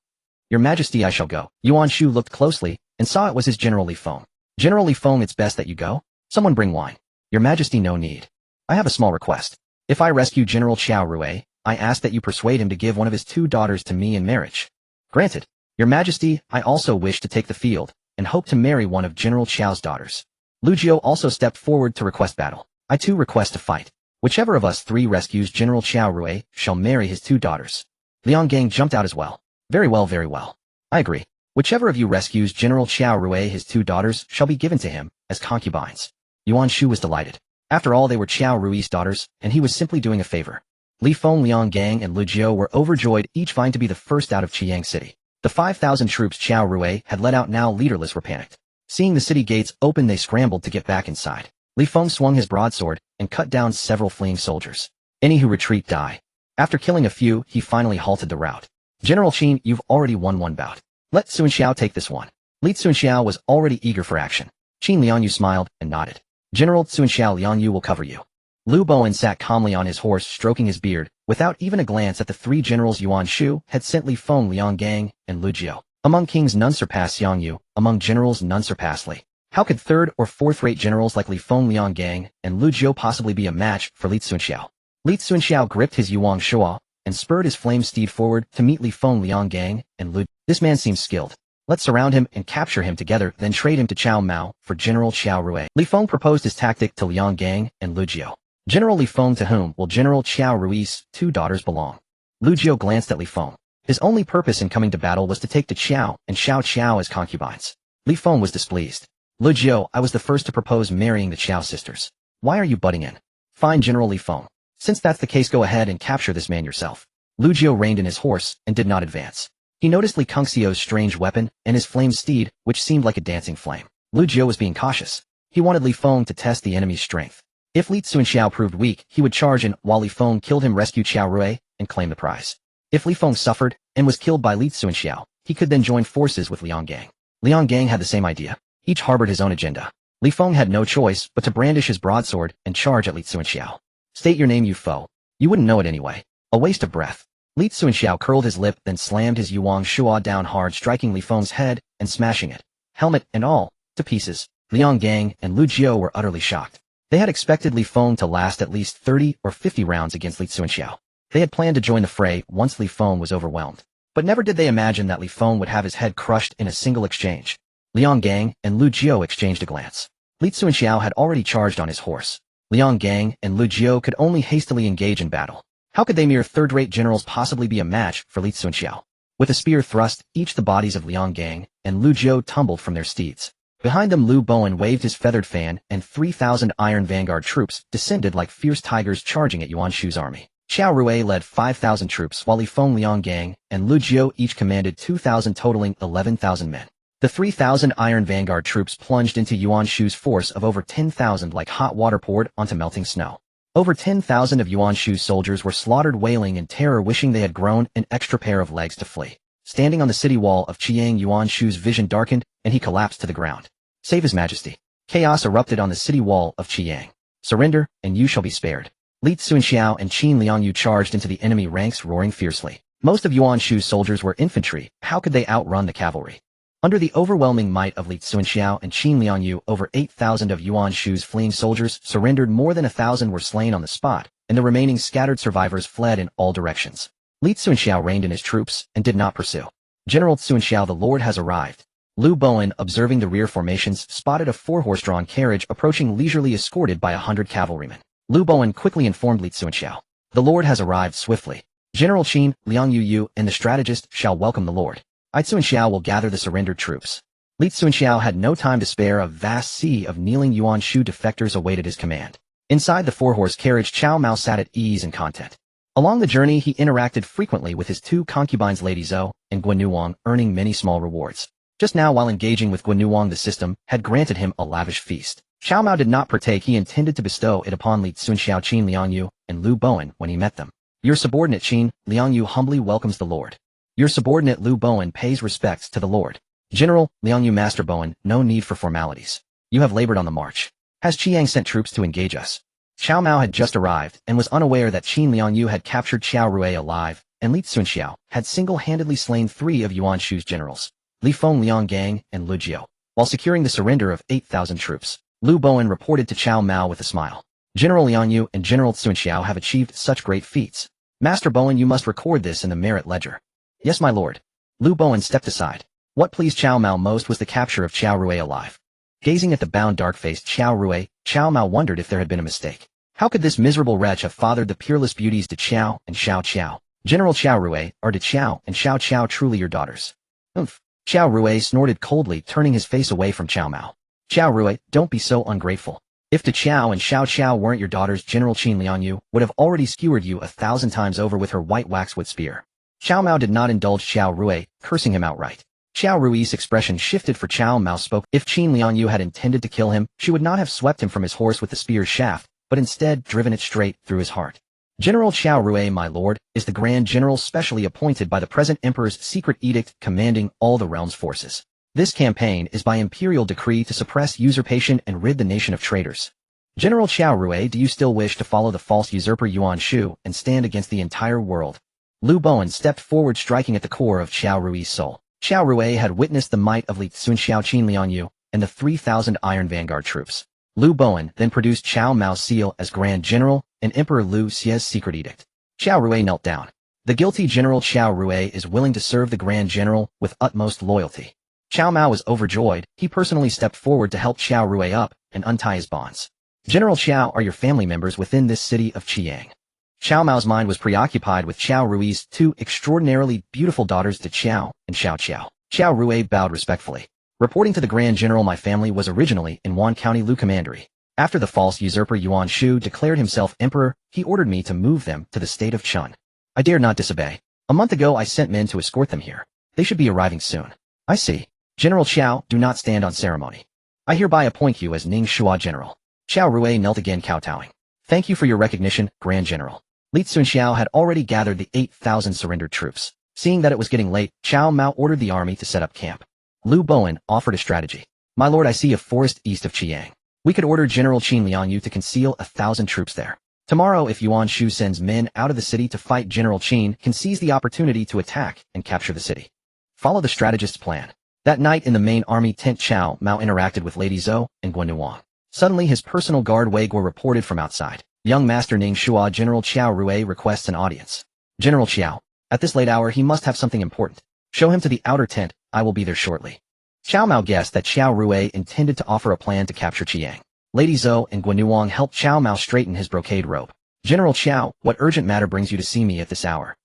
Your Majesty, I shall go. Yuan Shu looked closely and saw it was his General Li Feng. General Li Feng, it's best that you go. Someone bring wine. Your Majesty, no need. I have a small request. If I rescue General Cao Rui, I ask that you persuade him to give one of his two daughters to me in marriage. Granted. Your Majesty, I also wish to take the field and hope to marry one of General Qiao's daughters. Lu Jiu also stepped forward to request battle. I too request to fight. Whichever of us three rescues General Cao Rui shall marry his two daughters. Liang Gang jumped out as well. Very well, very well. I agree. Whichever of you rescues General Cao Rui, his two daughters shall be given to him as concubines. Yuan Shu was delighted. After all, they were Cao Rui's daughters, and he was simply doing a favor. Li Feng, Liang Gang, and Lu Jiu were overjoyed, each vying to be the first out of Chiang City. The 5,000 troops Cao Rui had led out, now leaderless, were panicked. Seeing the city gates open, they scrambled to get back inside. Li Feng swung his broadsword and cut down several fleeing soldiers. Any who retreat die. After killing a few, he finally halted the rout. General Qin, you've already won one bout. Let Cunxiao take this one. Li Cunxiao was already eager for action. Qin Liang Yu smiled and nodded. General Cunxiao, Liang Yu will cover you. Lu Bowen sat calmly on his horse, stroking his beard, without even a glance at the three generals Yuan Shu had sent. Li Feng, Liang Gang, and Lu Jiu. Among kings none surpass Yang Yu, among generals none surpass Li. How could third or fourth-rate generals like Li Feng, Liang Gang, and Lu Jiu possibly be a match for Li Cunxiao? Li Cunxiao gripped his Yuan Shu and spurred his flame steed forward to meet Li Feng, Liang Gang, and Lu Jiu. This man seems skilled. Let's surround him and capture him together, then trade him to Cao Mao for General Cao Rui. Li Feng proposed his tactic to Liang Gang and Lu Jiu. General Li Feng, to whom will General Cao Rui's two daughters belong? Lu Jiu glanced at Li Feng. His only purpose in coming to battle was to take to Qiao and Xiao Qiao as concubines. Li Feng was displeased. Lu Jiu, I was the first to propose marrying the Qiao sisters. Why are you butting in? Fine, General Li Feng. Since that's the case, go ahead and capture this man yourself. Lu Jiu reined in his horse and did not advance. He noticed Li Cunxiao's strange weapon and his flame steed, which seemed like a dancing flame. Lu Jiu was being cautious. He wanted Li Feng to test the enemy's strength. If Li Cunxiao proved weak, he would charge in, while Li Feng killed him, rescue Qiao Rui, and claim the prize. If Li Feng suffered and was killed by Li Cunxiao, he could then join forces with Liang Gang. Liang Gang had the same idea. Each harbored his own agenda. Li Feng had no choice but to brandish his broadsword and charge at Li Cunxiao. State your name, you foe. You wouldn't know it anyway. A waste of breath. Li Cunxiao curled his lip, then slammed his Yuan Shua down hard, striking Li Feng's head and smashing it, helmet and all, to pieces. Liang Gang and Lu Jiu were utterly shocked. They had expected Li Feng to last at least 30 or 50 rounds against Li Cunxiao. They had planned to join the fray once Li Feng was overwhelmed. But never did they imagine that Li Feng would have his head crushed in a single exchange. Liang Gang and Lu Jiu exchanged a glance. Li Cunxiao had already charged on his horse. Liang Gang and Lu Jiu could only hastily engage in battle. How could they, mere third-rate generals, possibly be a match for Li Cunxiao? With a spear thrust, each the bodies of Liang Gang and Lu Jiu tumbled from their steeds. Behind them, Lu Bowen waved his feathered fan, and 3,000 Iron Vanguard troops descended like fierce tigers charging at Yuan Shu's army. Qiao Rui led 5,000 troops, while Li Feng, Liang Gang, and Lu Jiu each commanded 2,000, totaling 11,000 men. The 3,000 Iron Vanguard troops plunged into Yuan Shu's force of over 10,000 like hot water poured onto melting snow. Over 10,000 of Yuan Shu's soldiers were slaughtered, wailing in terror, wishing they had grown an extra pair of legs to flee. Standing on the city wall of Chiang, Yuan Shu's vision darkened, and he collapsed to the ground. Save His Majesty. Chaos erupted on the city wall of Chiang. Surrender, and you shall be spared. Li Cunxiao and Qin Liangyu charged into the enemy ranks, roaring fiercely. Most of Yuan Shu's soldiers were infantry. How could they outrun the cavalry? Under the overwhelming might of Li Cunxiao and Qin Liangyu, over 8,000 of Yuan Shu's fleeing soldiers surrendered. More than 1,000 were slain on the spot, and the remaining scattered survivors fled in all directions. Li Cunxiao reined in his troops and did not pursue. General Cunxiao, the Lord has arrived. Lu Bowen, observing the rear formations, spotted a 4-horse-drawn carriage approaching leisurely, escorted by 100 cavalrymen. Lu Bowen quickly informed Li Cunxiao. The Lord has arrived swiftly. General Qin, Liang Yu, and the strategist shall welcome the Lord. Li Cunxiao will gather the surrendered troops. Li Cunxiao had no time to spare. A vast sea of kneeling Yuan Shu defectors awaited his command. Inside the 4-horse carriage, Cao Mao sat at ease and content. Along the journey, he interacted frequently with his 2 concubines, Lady Zou and Guanuwang, earning many small rewards. Just now, while engaging with Guanuwang, the system had granted him a lavish feast. Cao Mao did not partake. He intended to bestow it upon Li Cunxiao, Qin Liangyu, and Lu Bowen when he met them. Your subordinate Qin Liangyu humbly welcomes the Lord. Your subordinate Lu Bowen pays respects to the Lord. General Liangyu, Master Bowen, no need for formalities. You have labored on the march. Has Chiang sent troops to engage us? Cao Mao had just arrived and was unaware that Qin Liangyu had captured Qiao Rui alive, and Li Cunxiao had single-handedly slain 3 of Yuan Shu's generals, Li Feng, Liang Gang, and Lu Jiu, while securing the surrender of 8,000 troops. Lu Bowen reported to Cao Mao with a smile. General Liangyu and General Cunxiao have achieved such great feats. Master Bowen, you must record this in the merit ledger. Yes, my lord. Lu Bowen stepped aside. What pleased Cao Mao most was the capture of Qiao Rui alive. Gazing at the bound, dark-faced Qiao Rui, Cao Mao wondered if there had been a mistake. How could this miserable wretch have fathered the peerless beauties De Qiao and Xiao Qiao? General Qiao Rui, are De Qiao and Xiao Qiao truly your daughters? Umph. Qiao Rui snorted coldly, turning his face away from Cao Mao. Qiao Rui, don't be so ungrateful. If De Qiao and Xiao Qiao weren't your daughters, General Qin Liangyu would have already skewered you 1,000 times over with her white waxwood spear. Cao Mao did not indulge Qiao Rui, cursing him outright. Qiao Rui's expression shifted, for Cao Mao spoke. If Qin Liangyu had intended to kill him, she would not have swept him from his horse with the spear's shaft, but instead driven it straight through his heart. General Qiao Rui, my lord, is the Grand General specially appointed by the present Emperor's secret edict commanding all the realm's forces. This campaign is by imperial decree to suppress usurpation and rid the nation of traitors. General Qiao Rui, do you still wish to follow the false usurper Yuan Shu and stand against the entire world? Lu Bowen stepped forward, striking at the core of Qiao Rui's soul. Qiao Rui had witnessed the might of Li Cunxiao, Qin Liangyu, and the 3,000 Iron Vanguard troops. Lu Bowen then produced Cao Mao's seal as Grand General and Emperor Lu Xie's secret edict. Qiao Rui knelt down. The guilty General Qiao Rui is willing to serve the Grand General with utmost loyalty. Cao Mao was overjoyed. He personally stepped forward to help Qiao Rui up and untie his bonds. General Qiao, are your family members within this city of Chiang? Cao Mao's mind was preoccupied with Qiao Rui's 2 extraordinarily beautiful daughters, De Qiao and Xiao Qiao. Qiao Rui bowed respectfully. Reporting to the Grand General, my family was originally in Wan County Lu Commandery. After the false usurper Yuan Shu declared himself emperor, he ordered me to move them to the state of Chun. I dared not disobey. A month ago I sent men to escort them here. They should be arriving soon. I see. General Qiao, do not stand on ceremony. I hereby appoint you as Ning Shua General. Qiao Rui knelt again, kowtowing. Thank you for your recognition, Grand General. Li Cunxiao had already gathered the 8,000 surrendered troops. Seeing that it was getting late, Cao Mao ordered the army to set up camp. Lu Bowen offered a strategy. My lord, I see a forest east of Chiang. We could order General Qin Liangyu to conceal 1,000 troops there. Tomorrow, if Yuan Shu sends men out of the city to fight, General Qin can seize the opportunity to attack and capture the city. Follow the strategist's plan. That night in the main army tent, Cao Mao interacted with Lady Zou and Guan Wang. Suddenly, his personal guard Wei Guo reported from outside. Young Master Ning Shua General Qiao Rui requests an audience. General Qiao. At this late hour, he must have something important. Show him to the outer tent. I will be there shortly. Cao Mao guessed that Qiao Rui intended to offer a plan to capture Chiang. Lady Zou and Guan Wang helped Cao Mao straighten his brocade robe. General Qiao, what urgent matter brings you to see me at this hour?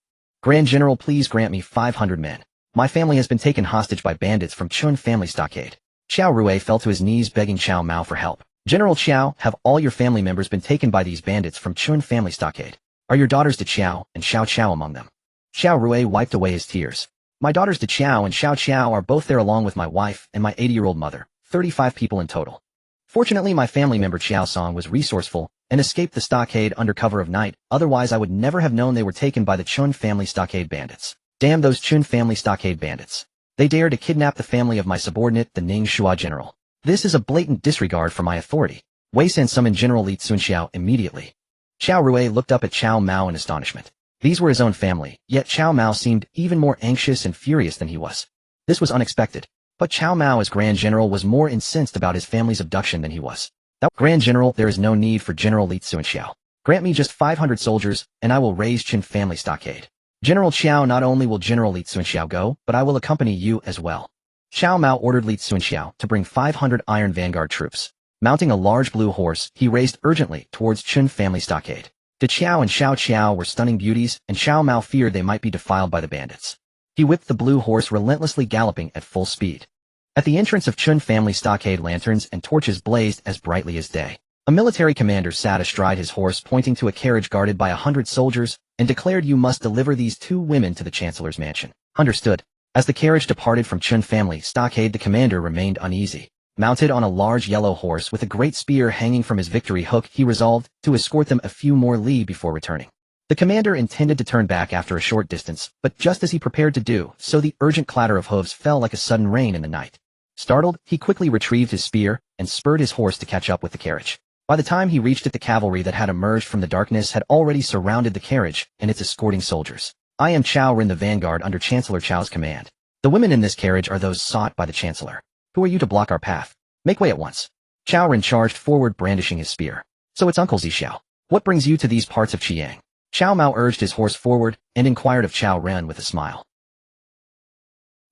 Grand General, please grant me 500 men. My family has been taken hostage by bandits from Chun family stockade. Qiao Rui fell to his knees begging Cao Mao for help. General Qiao, have all your family members been taken by these bandits from Chun family stockade? Are your daughters De Qiao and Xiao Qiao among them? Qiao Rui wiped away his tears. My daughters De Qiao and Xiao Qiao are both there along with my wife and my 80-year-old mother, 35 people in total. Fortunately, my family member Qiao Song was resourceful and escaped the stockade under cover of night, otherwise I would never have known they were taken by the Chun family stockade bandits. Damn those Chun family stockade bandits. They dared to kidnap the family of my subordinate, the Ning Shua General. This is a blatant disregard for my authority. Wei San summoned General Li Cunxiao immediately. Qiao Rui looked up at Cao Mao in astonishment. These were his own family, yet Cao Mao seemed even more anxious and furious than he was. This was unexpected. But Cao Mao as Grand General was more incensed about his family's abduction than he was. Grand General, there is no need for General Li Cunxiao. Grant me just 500 soldiers, and I will raise Qin family stockade. General Qiao, not only will General Li Cunxiao go, but I will accompany you as well. Cao Mao ordered Li Cunxiao to bring 500 Iron Vanguard troops. Mounting a large blue horse, he raced urgently towards Qin family stockade. De Qiao and Xiao Qiao were stunning beauties, and Cao Mao feared they might be defiled by the bandits. He whipped the blue horse, relentlessly galloping at full speed. At the entrance of Chun family stockade, lanterns and torches blazed as brightly as day. A military commander sat astride his horse, pointing to a carriage guarded by 100 soldiers, and declared, "You must deliver these 2 women to the Chancellor's mansion." Understood. As the carriage departed from Chun family stockade, the commander remained uneasy. Mounted on a large yellow horse with a great spear hanging from his victory hook, he resolved to escort them a few more li before returning. The commander intended to turn back after a short distance, but just as he prepared to do so, the urgent clatter of hooves fell like a sudden rain in the night. Startled, he quickly retrieved his spear and spurred his horse to catch up with the carriage. By the time he reached it, the cavalry that had emerged from the darkness had already surrounded the carriage and its escorting soldiers. I am Cao Ren, the vanguard under Chancellor Chao's command. The women in this carriage are those sought by the Chancellor. Who are you to block our path? Make way at once. Cao Ren charged forward, brandishing his spear. So it's Uncle Zhixiao. What brings you to these parts of Chiang? Cao Mao urged his horse forward and inquired of Cao Ren with a smile.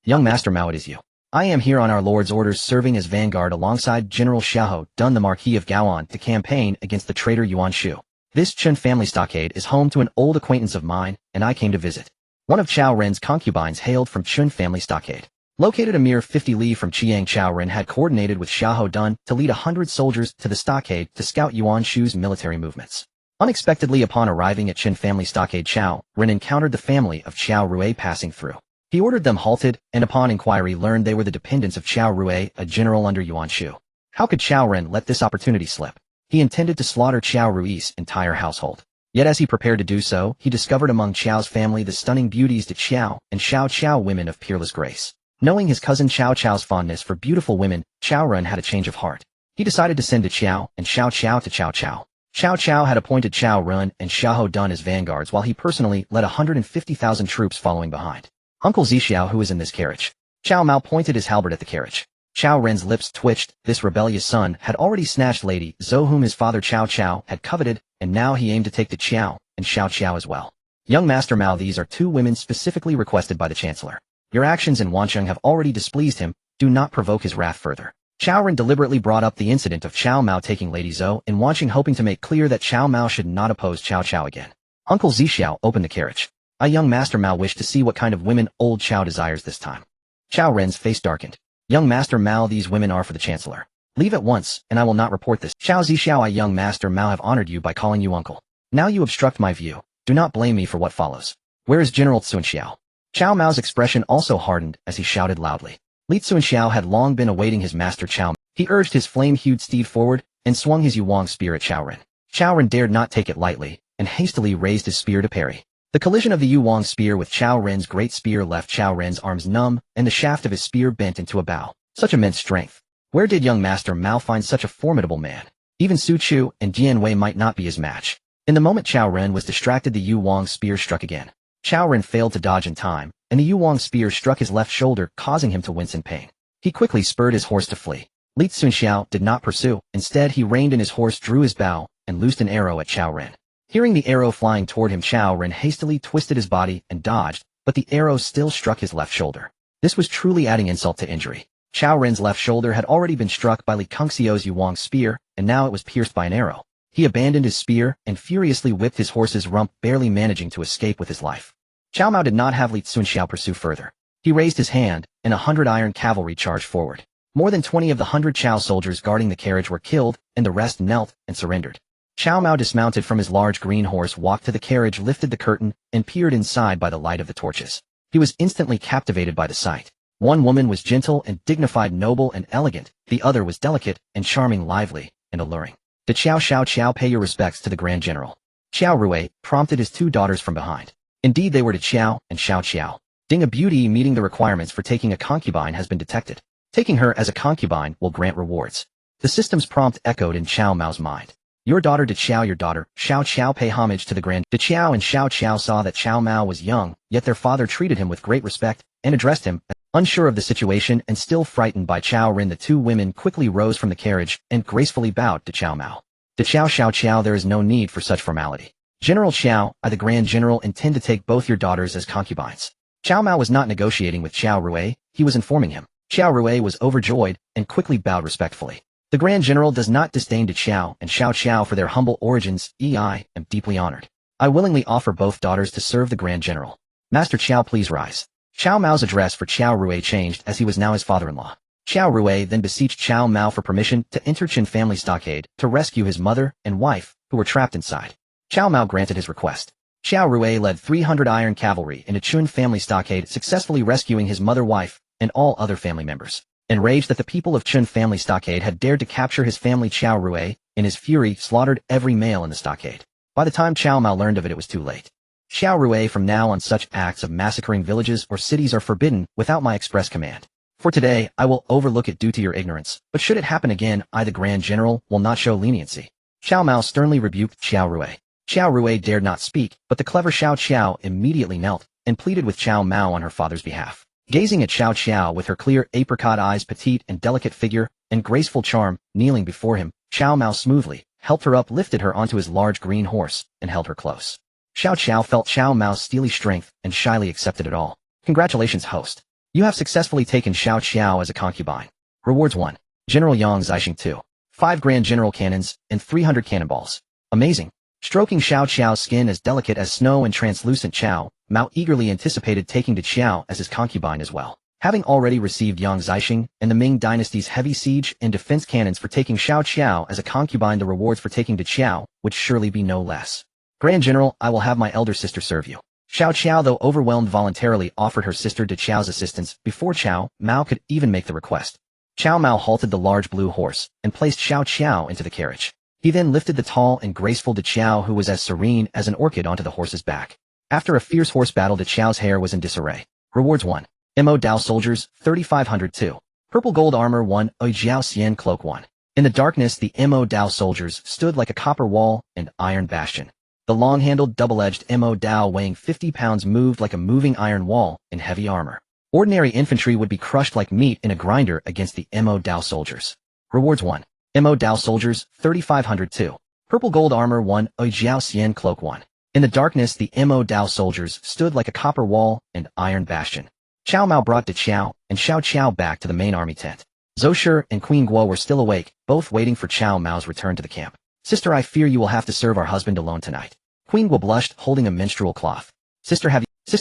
Young Master Mao, it is you. I am here on our Lord's orders, serving as vanguard alongside General Xiahou Dun, the Marquis of Gaoan, to campaign against the traitor Yuan Shu. This Chun family stockade is home to an old acquaintance of mine, and I came to visit. One of Cao Ren's concubines hailed from Chun family stockade. Located a mere 50 li from Chiang, Cao Ren had coordinated with Xiahou Dun to lead 100 soldiers to the stockade to scout Yuan Shu's military movements. Unexpectedly, upon arriving at Chun family stockade, Cao Ren encountered the family of Qiao Rui passing through. He ordered them halted, and upon inquiry learned they were the dependents of Qiao Rui, a general under Yuan Shu. How could Cao Ren let this opportunity slip? He intended to slaughter Qiao Rui's entire household. Yet as he prepared to do so, he discovered among Qiao's family the stunning beauties De Qiao and Xiao Qiao, women of peerless grace. Knowing his cousin Xiao Qiao's fondness for beautiful women, Cao Ren had a change of heart. He decided to send De Qiao and Xiao Qiao to Cao Cao. Cao Cao had appointed Cao Ren and Xiahou Dun as vanguards, while he personally led 150,000 troops following behind. Uncle Zhixiao, who is in this carriage? Cao Mao pointed his halberd at the carriage. Cao Ren's lips twitched. This rebellious son had already snatched Lady Zou, whom his father Cao Cao had coveted, and now he aimed to take De Qiao and Xiao Qiao as well. Young Master Mao, these are 2 women specifically requested by the Chancellor. Your actions in Wancheng have already displeased him. Do not provoke his wrath further. Cao Ren deliberately brought up the incident of Cao Mao taking Lady Zou in Wancheng, hoping to make clear that Cao Mao should not oppose Cao Cao again. Uncle Zhixiao opened the carriage. Young Master Mao wished to see what kind of women old Cao desires this time. Cao Ren's face darkened. Young Master Mao, these women are for the Chancellor. Leave at once, and I will not report this. Cao Zhixiao, I, Young Master Mao, have honored you by calling you uncle. Now you obstruct my view. Do not blame me for what follows. Where is General Cunxiao? Cao Mao's expression also hardened as he shouted loudly. Li Cunxiao had long been awaiting his master Cao Mao. He urged his flame-hued steed forward and swung his yuwang spear at Cao Ren. Cao Ren dared not take it lightly and hastily raised his spear to parry. The collision of the yuwang spear with Cao Ren's great spear left Cao Ren's arms numb and the shaft of his spear bent into a bow. Such immense strength. Where did young Master Mao find such a formidable man? Even Su Chu and Jian Wei might not be his match. In the moment Cao Ren was distracted, the yuwang spear struck again. Cao Ren failed to dodge in time, and the yuwang spear struck his left shoulder, causing him to wince in pain. He quickly spurred his horse to flee. Li Cunxiao did not pursue. Instead, he reined in his horse, drew his bow, and loosed an arrow at Cao Ren. Hearing the arrow flying toward him, Cao Ren hastily twisted his body and dodged, but the arrow still struck his left shoulder. This was truly adding insult to injury. Cao Ren's left shoulder had already been struck by Li Cunxiao's yuwang spear, and now it was pierced by an arrow. He abandoned his spear and furiously whipped his horse's rump, barely managing to escape with his life. Cao Mao did not have Li Cunxiao pursue further. He raised his hand, and 100 iron cavalry charged forward. More than 20 of the 100 Cao soldiers guarding the carriage were killed, and the rest knelt and surrendered. Cao Mao dismounted from his large green horse, walked to the carriage, lifted the curtain, and peered inside by the light of the torches. He was instantly captivated by the sight. One woman was gentle and dignified, noble and elegant. The other was delicate and charming, lively and alluring. Did Cao pay your respects to the Grand General? Xiao Rui prompted his two daughters from behind. Indeed, they were to Xiao and Xiao. Ding, a beauty meeting the requirements for taking a concubine has been detected. Taking her as a concubine will grant rewards. The system's prompt echoed in Cao Mao's mind. Your daughter, did Xiao, your daughter, Xiao pay homage to the Grand. Did Xiao and Xiao saw that Cao Mao was young, yet their father treated him with great respect and addressed him. Unsure of the situation and still frightened by Cao Ren, the two women quickly rose from the carriage and gracefully bowed to Cao Mao. To Xiao, there is no need for such formality. General Xiao, I, the Grand General, intend to take both your daughters as concubines. Cao Mao was not negotiating with Xiao Rui, he was informing him. Xiao Rui was overjoyed and quickly bowed respectfully. The Grand General does not disdain to Xiao and Xiao for their humble origins. I am deeply honored. I willingly offer both daughters to serve the Grand General. Master Xiao, please rise. Cao Mao's address for Xiao Rui changed as he was now his father-in-law. Xiao Rui then beseeched Cao Mao for permission to enter Qin family stockade to rescue his mother and wife, who were trapped inside. Cao Mao granted his request. Xiao Rui led 300 iron cavalry into Qin family stockade, successfully rescuing his mother, wife, and all other family members. Enraged that the people of Qin family stockade had dared to capture his family, Xiao Rui, in his fury, slaughtered every male in the stockade. By the time Cao Mao learned of it, it was too late. Xiao Rui, from now on, such acts of massacring villages or cities are forbidden without my express command. For today, I will overlook it due to your ignorance, but should it happen again, I, the Grand General, will not show leniency. Cao Mao sternly rebuked Xiao Rui. Xiao Rui dared not speak, but the clever Xiao immediately knelt and pleaded with Cao Mao on her father's behalf. Gazing at Xiao with her clear apricot eyes, petite and delicate figure, and graceful charm, kneeling before him, Cao Mao smoothly helped her up, lifted her onto his large green horse, and held her close. Xiao felt Cao Mao's steely strength and shyly accepted it all. Congratulations, host. You have successfully taken Xiao as a concubine. Rewards 1. General Yang Zixing 2. 5 Grand General cannons and 300 cannonballs. Amazing. Stroking Xiao's skin as delicate as snow and translucent, Cao Mao eagerly anticipated taking to Xiao as his concubine as well. Having already received Yang Zixing and the Ming dynasty's heavy siege and defense cannons for taking Xiao as a concubine, the rewards for taking to Xiao would surely be no less. Grand General, I will have my elder sister serve you. Xiao, though overwhelmed, voluntarily offered her sister to Xiao's assistance before Cao Mao could even make the request. Cao Mao halted the large blue horse and placed Xiao into the carriage. He then lifted the tall and graceful De Qiao, who was as serene as an orchid, onto the horse's back. After a fierce horse battle, De Qiao's hair was in disarray. Rewards 1. Mo Dao soldiers, 3,502. Purple gold armor 1. Oi Jiao Xian cloak 1. In the darkness, the Mo Dao soldiers stood like a copper wall and iron bastion. The long-handled, double-edged Mo Dao, weighing 50 pounds, moved like a moving iron wall in heavy armor. Ordinary infantry would be crushed like meat in a grinder against the Mo Dao soldiers. Rewards 1. Mo Dao soldiers, 3,502. Purple gold armor 1. Oi Jiao Xian cloak 1. In the darkness, the Mo Dao soldiers stood like a copper wall and iron bastion. Cao Mao brought De Qiao and Xiao back to the main army tent. Zhou Shi and Queen Guo were still awake, both waiting for Cao Mao's return to the camp. Sister, I fear you will have to serve our husband alone tonight. Queen Guo blushed, holding a menstrual cloth. Sister,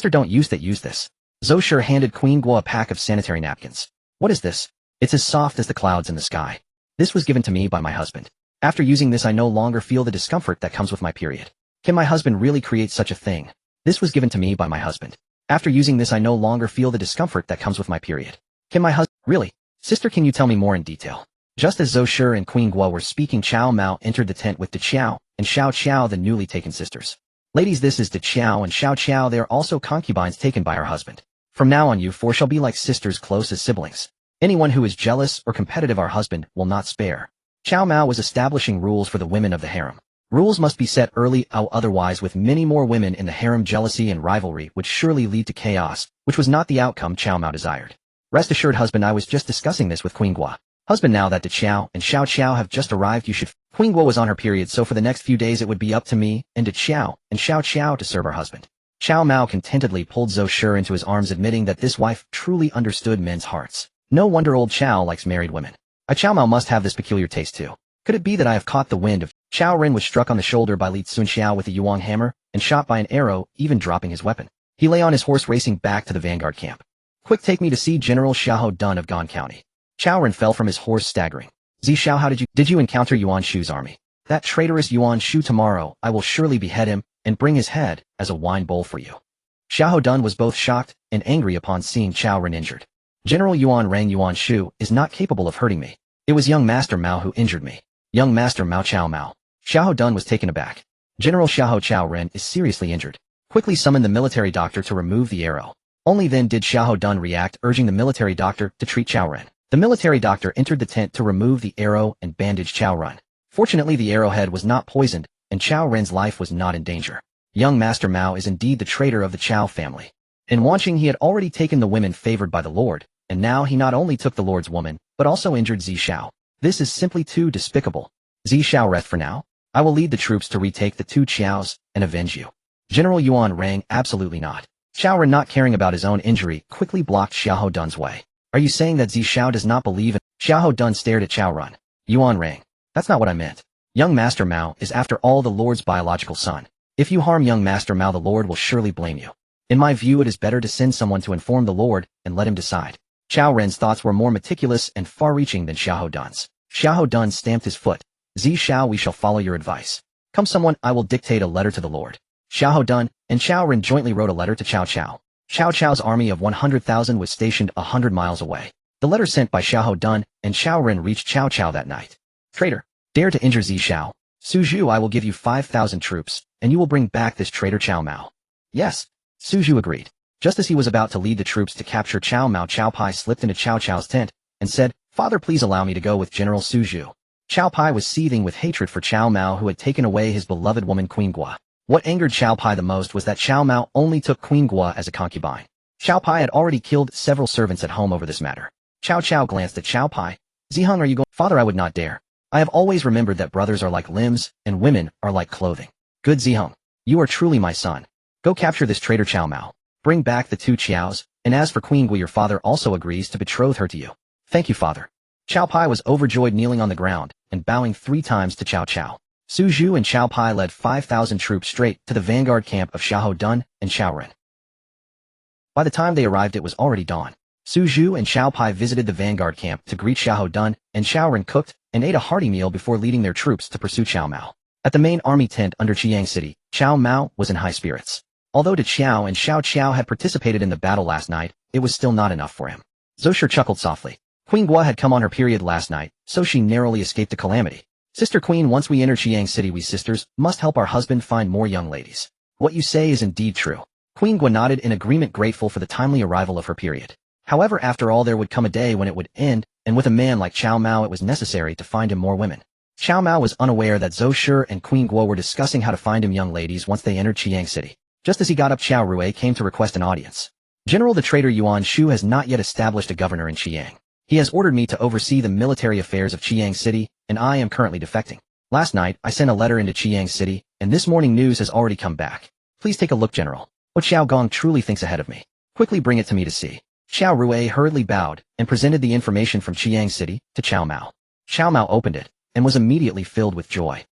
don't use this. Zhou Shi handed Queen Guo a pack of sanitary napkins. What is this? It's as soft as the clouds in the sky. This was given to me by my husband. After using this I no longer feel the discomfort that comes with my period. Can my husband really create such a thing? This was given to me by my husband. After using this I no longer feel the discomfort that comes with my period. Can my husband really? Sister, can you tell me more in detail? Just as Zhou Shi and Queen Guo were speaking, Cao Mao entered the tent with De Qiao and Xiao Qiao, the newly taken sisters. Ladies, this is De Qiao and Xiao Qiao. They are also concubines taken by her husband. From now on you four shall be like sisters, close as siblings. Anyone who is jealous or competitive our husband will not spare. Cao Mao was establishing rules for the women of the harem. Rules must be set early, otherwise with many more women in the harem jealousy and rivalry would surely lead to chaos, which was not the outcome Cao Mao desired. Rest assured husband, I was just discussing this with Queen Guo. Husband, now that De Qiao and Xiao Qiao have just arrived you should— Queen Guo was on her period, so for the next few days it would be up to me and De Qiao and Xiao Qiao to serve our husband. Cao Mao contentedly pulled Zhou Shi into his arms, admitting that this wife truly understood men's hearts. No wonder old Qiao likes married women. Cao Mao must have this peculiar taste too. Could it be that I have caught the wind of— Qiao Ren was struck on the shoulder by Li Cunxiao with a yuan hammer and shot by an arrow, even dropping his weapon. He lay on his horse racing back to the vanguard camp. Quick, take me to see General Xiahou Dun of Gan County. Qiao Ren fell from his horse staggering. Xiao, how did you encounter Yuan Shu's army? That traitorous Yuan Shu, tomorrow I will surely behead him and bring his head as a wine bowl for you. Xiahou Dun was both shocked and angry upon seeing Qiao Ren injured. General Yuan Rang Yuan Shu is not capable of hurting me. It was young Master Mao who injured me. Young Master Mao Cao Mao. Xiahou Dun was taken aback. General Xiahou Ren is seriously injured. Quickly summon the military doctor to remove the arrow. Only then did Xiahou Dun react, urging the military doctor to treat Qiao Ren. The military doctor entered the tent to remove the arrow and bandage Qiao Ren. Fortunately, the arrowhead was not poisoned, and Qiao Ren's life was not in danger. Young Master Mao is indeed the traitor of the Qiao family. In Wanqing he had already taken the women favored by the Lord, and now he not only took the Lord's woman, but also injured Xiao. This is simply too despicable. Xiao, rest for now. I will lead the troops to retake the two Qiaos and avenge you. General Yuan Rang, absolutely not. Qiao Ren, not caring about his own injury, quickly blocked Xiahou Dun's way. Are you saying that Xiao does not believe in— Xiahou Dun stared at Qiao Ren. Yuan Rang. That's not what I meant. Young Master Mao is after all the Lord's biological son. If you harm young Master Mao, the Lord will surely blame you. In my view, it is better to send someone to inform the Lord and let him decide. Qiao Ren's thoughts were more meticulous and far-reaching than Xiahou Dun's. Xiahou Dun stamped his foot. Xiao, we shall follow your advice. Come someone, I will dictate a letter to the Lord. Xiahou Dun and Qiao Ren jointly wrote a letter to Cao Cao. Cao Cao's army of 100,000 was stationed 100 miles away. The letter sent by Xiahou Dun and Qiao Ren reached Cao Cao that night. Traitor, dare to injure Xiao. Suzhu, I will give you 5,000 troops, and you will bring back this traitor Cao Mao. Yes. Suzhu agreed. Just as he was about to lead the troops to capture Cao Mao, Cao Pai slipped into Cao Cao's tent and said, Father, please allow me to go with General Suzhu. Cao Pai was seething with hatred for Cao Mao, who had taken away his beloved woman Queen Guo. What angered Cao Pai the most was that Cao Mao only took Queen Guo as a concubine. Cao Pai had already killed several servants at home over this matter. Cao Cao glanced at Cao Pai. Ziheng, are you going? Father, I would not dare. I have always remembered that brothers are like limbs, and women are like clothing. Good Ziheng, you are truly my son. Go capture this traitor Cao Mao. Bring back the two Qiaos, and as for Queen Guo, your father also agrees to betroth her to you. Thank you, father. Cao Pai was overjoyed, kneeling on the ground and bowing 3 times to Cao Cao. Suzhu and Cao Pai led 5,000 troops straight to the vanguard camp of Xiahou Dun and Qiao Ren. By the time they arrived, it was already dawn. Suzhu and Cao Pai visited the vanguard camp to greet Xiahou Dun, and Qiao Ren cooked and ate a hearty meal before leading their troops to pursue Cao Mao. At the main army tent under Chiang City, Cao Mao was in high spirits. Although De Qiao and Xiao Qiao had participated in the battle last night, it was still not enough for him. Zhou Shi chuckled softly. Queen Guo had come on her period last night, so she narrowly escaped a calamity. Sister Queen, once we enter Chiang City, we sisters must help our husband find more young ladies. What you say is indeed true. Queen Guo nodded in agreement, grateful for the timely arrival of her period. However, after all, there would come a day when it would end, and with a man like Cao Mao it was necessary to find him more women. Cao Mao was unaware that Zhou Shi and Queen Guo were discussing how to find him young ladies once they entered Chiang City. Just as he got up, Qiao Rui came to request an audience. General, the traitor Yuan Shu has not yet established a governor in Chiang. He has ordered me to oversee the military affairs of Chiang City, and I am currently defecting. Last night, I sent a letter into Chiang City, and this morning news has already come back. Please take a look, General. What Xiao Gong truly thinks ahead of me. Quickly bring it to me to see. Qiao Rui hurriedly bowed and presented the information from Chiang City to Cao Mao. Cao Mao opened it and was immediately filled with joy.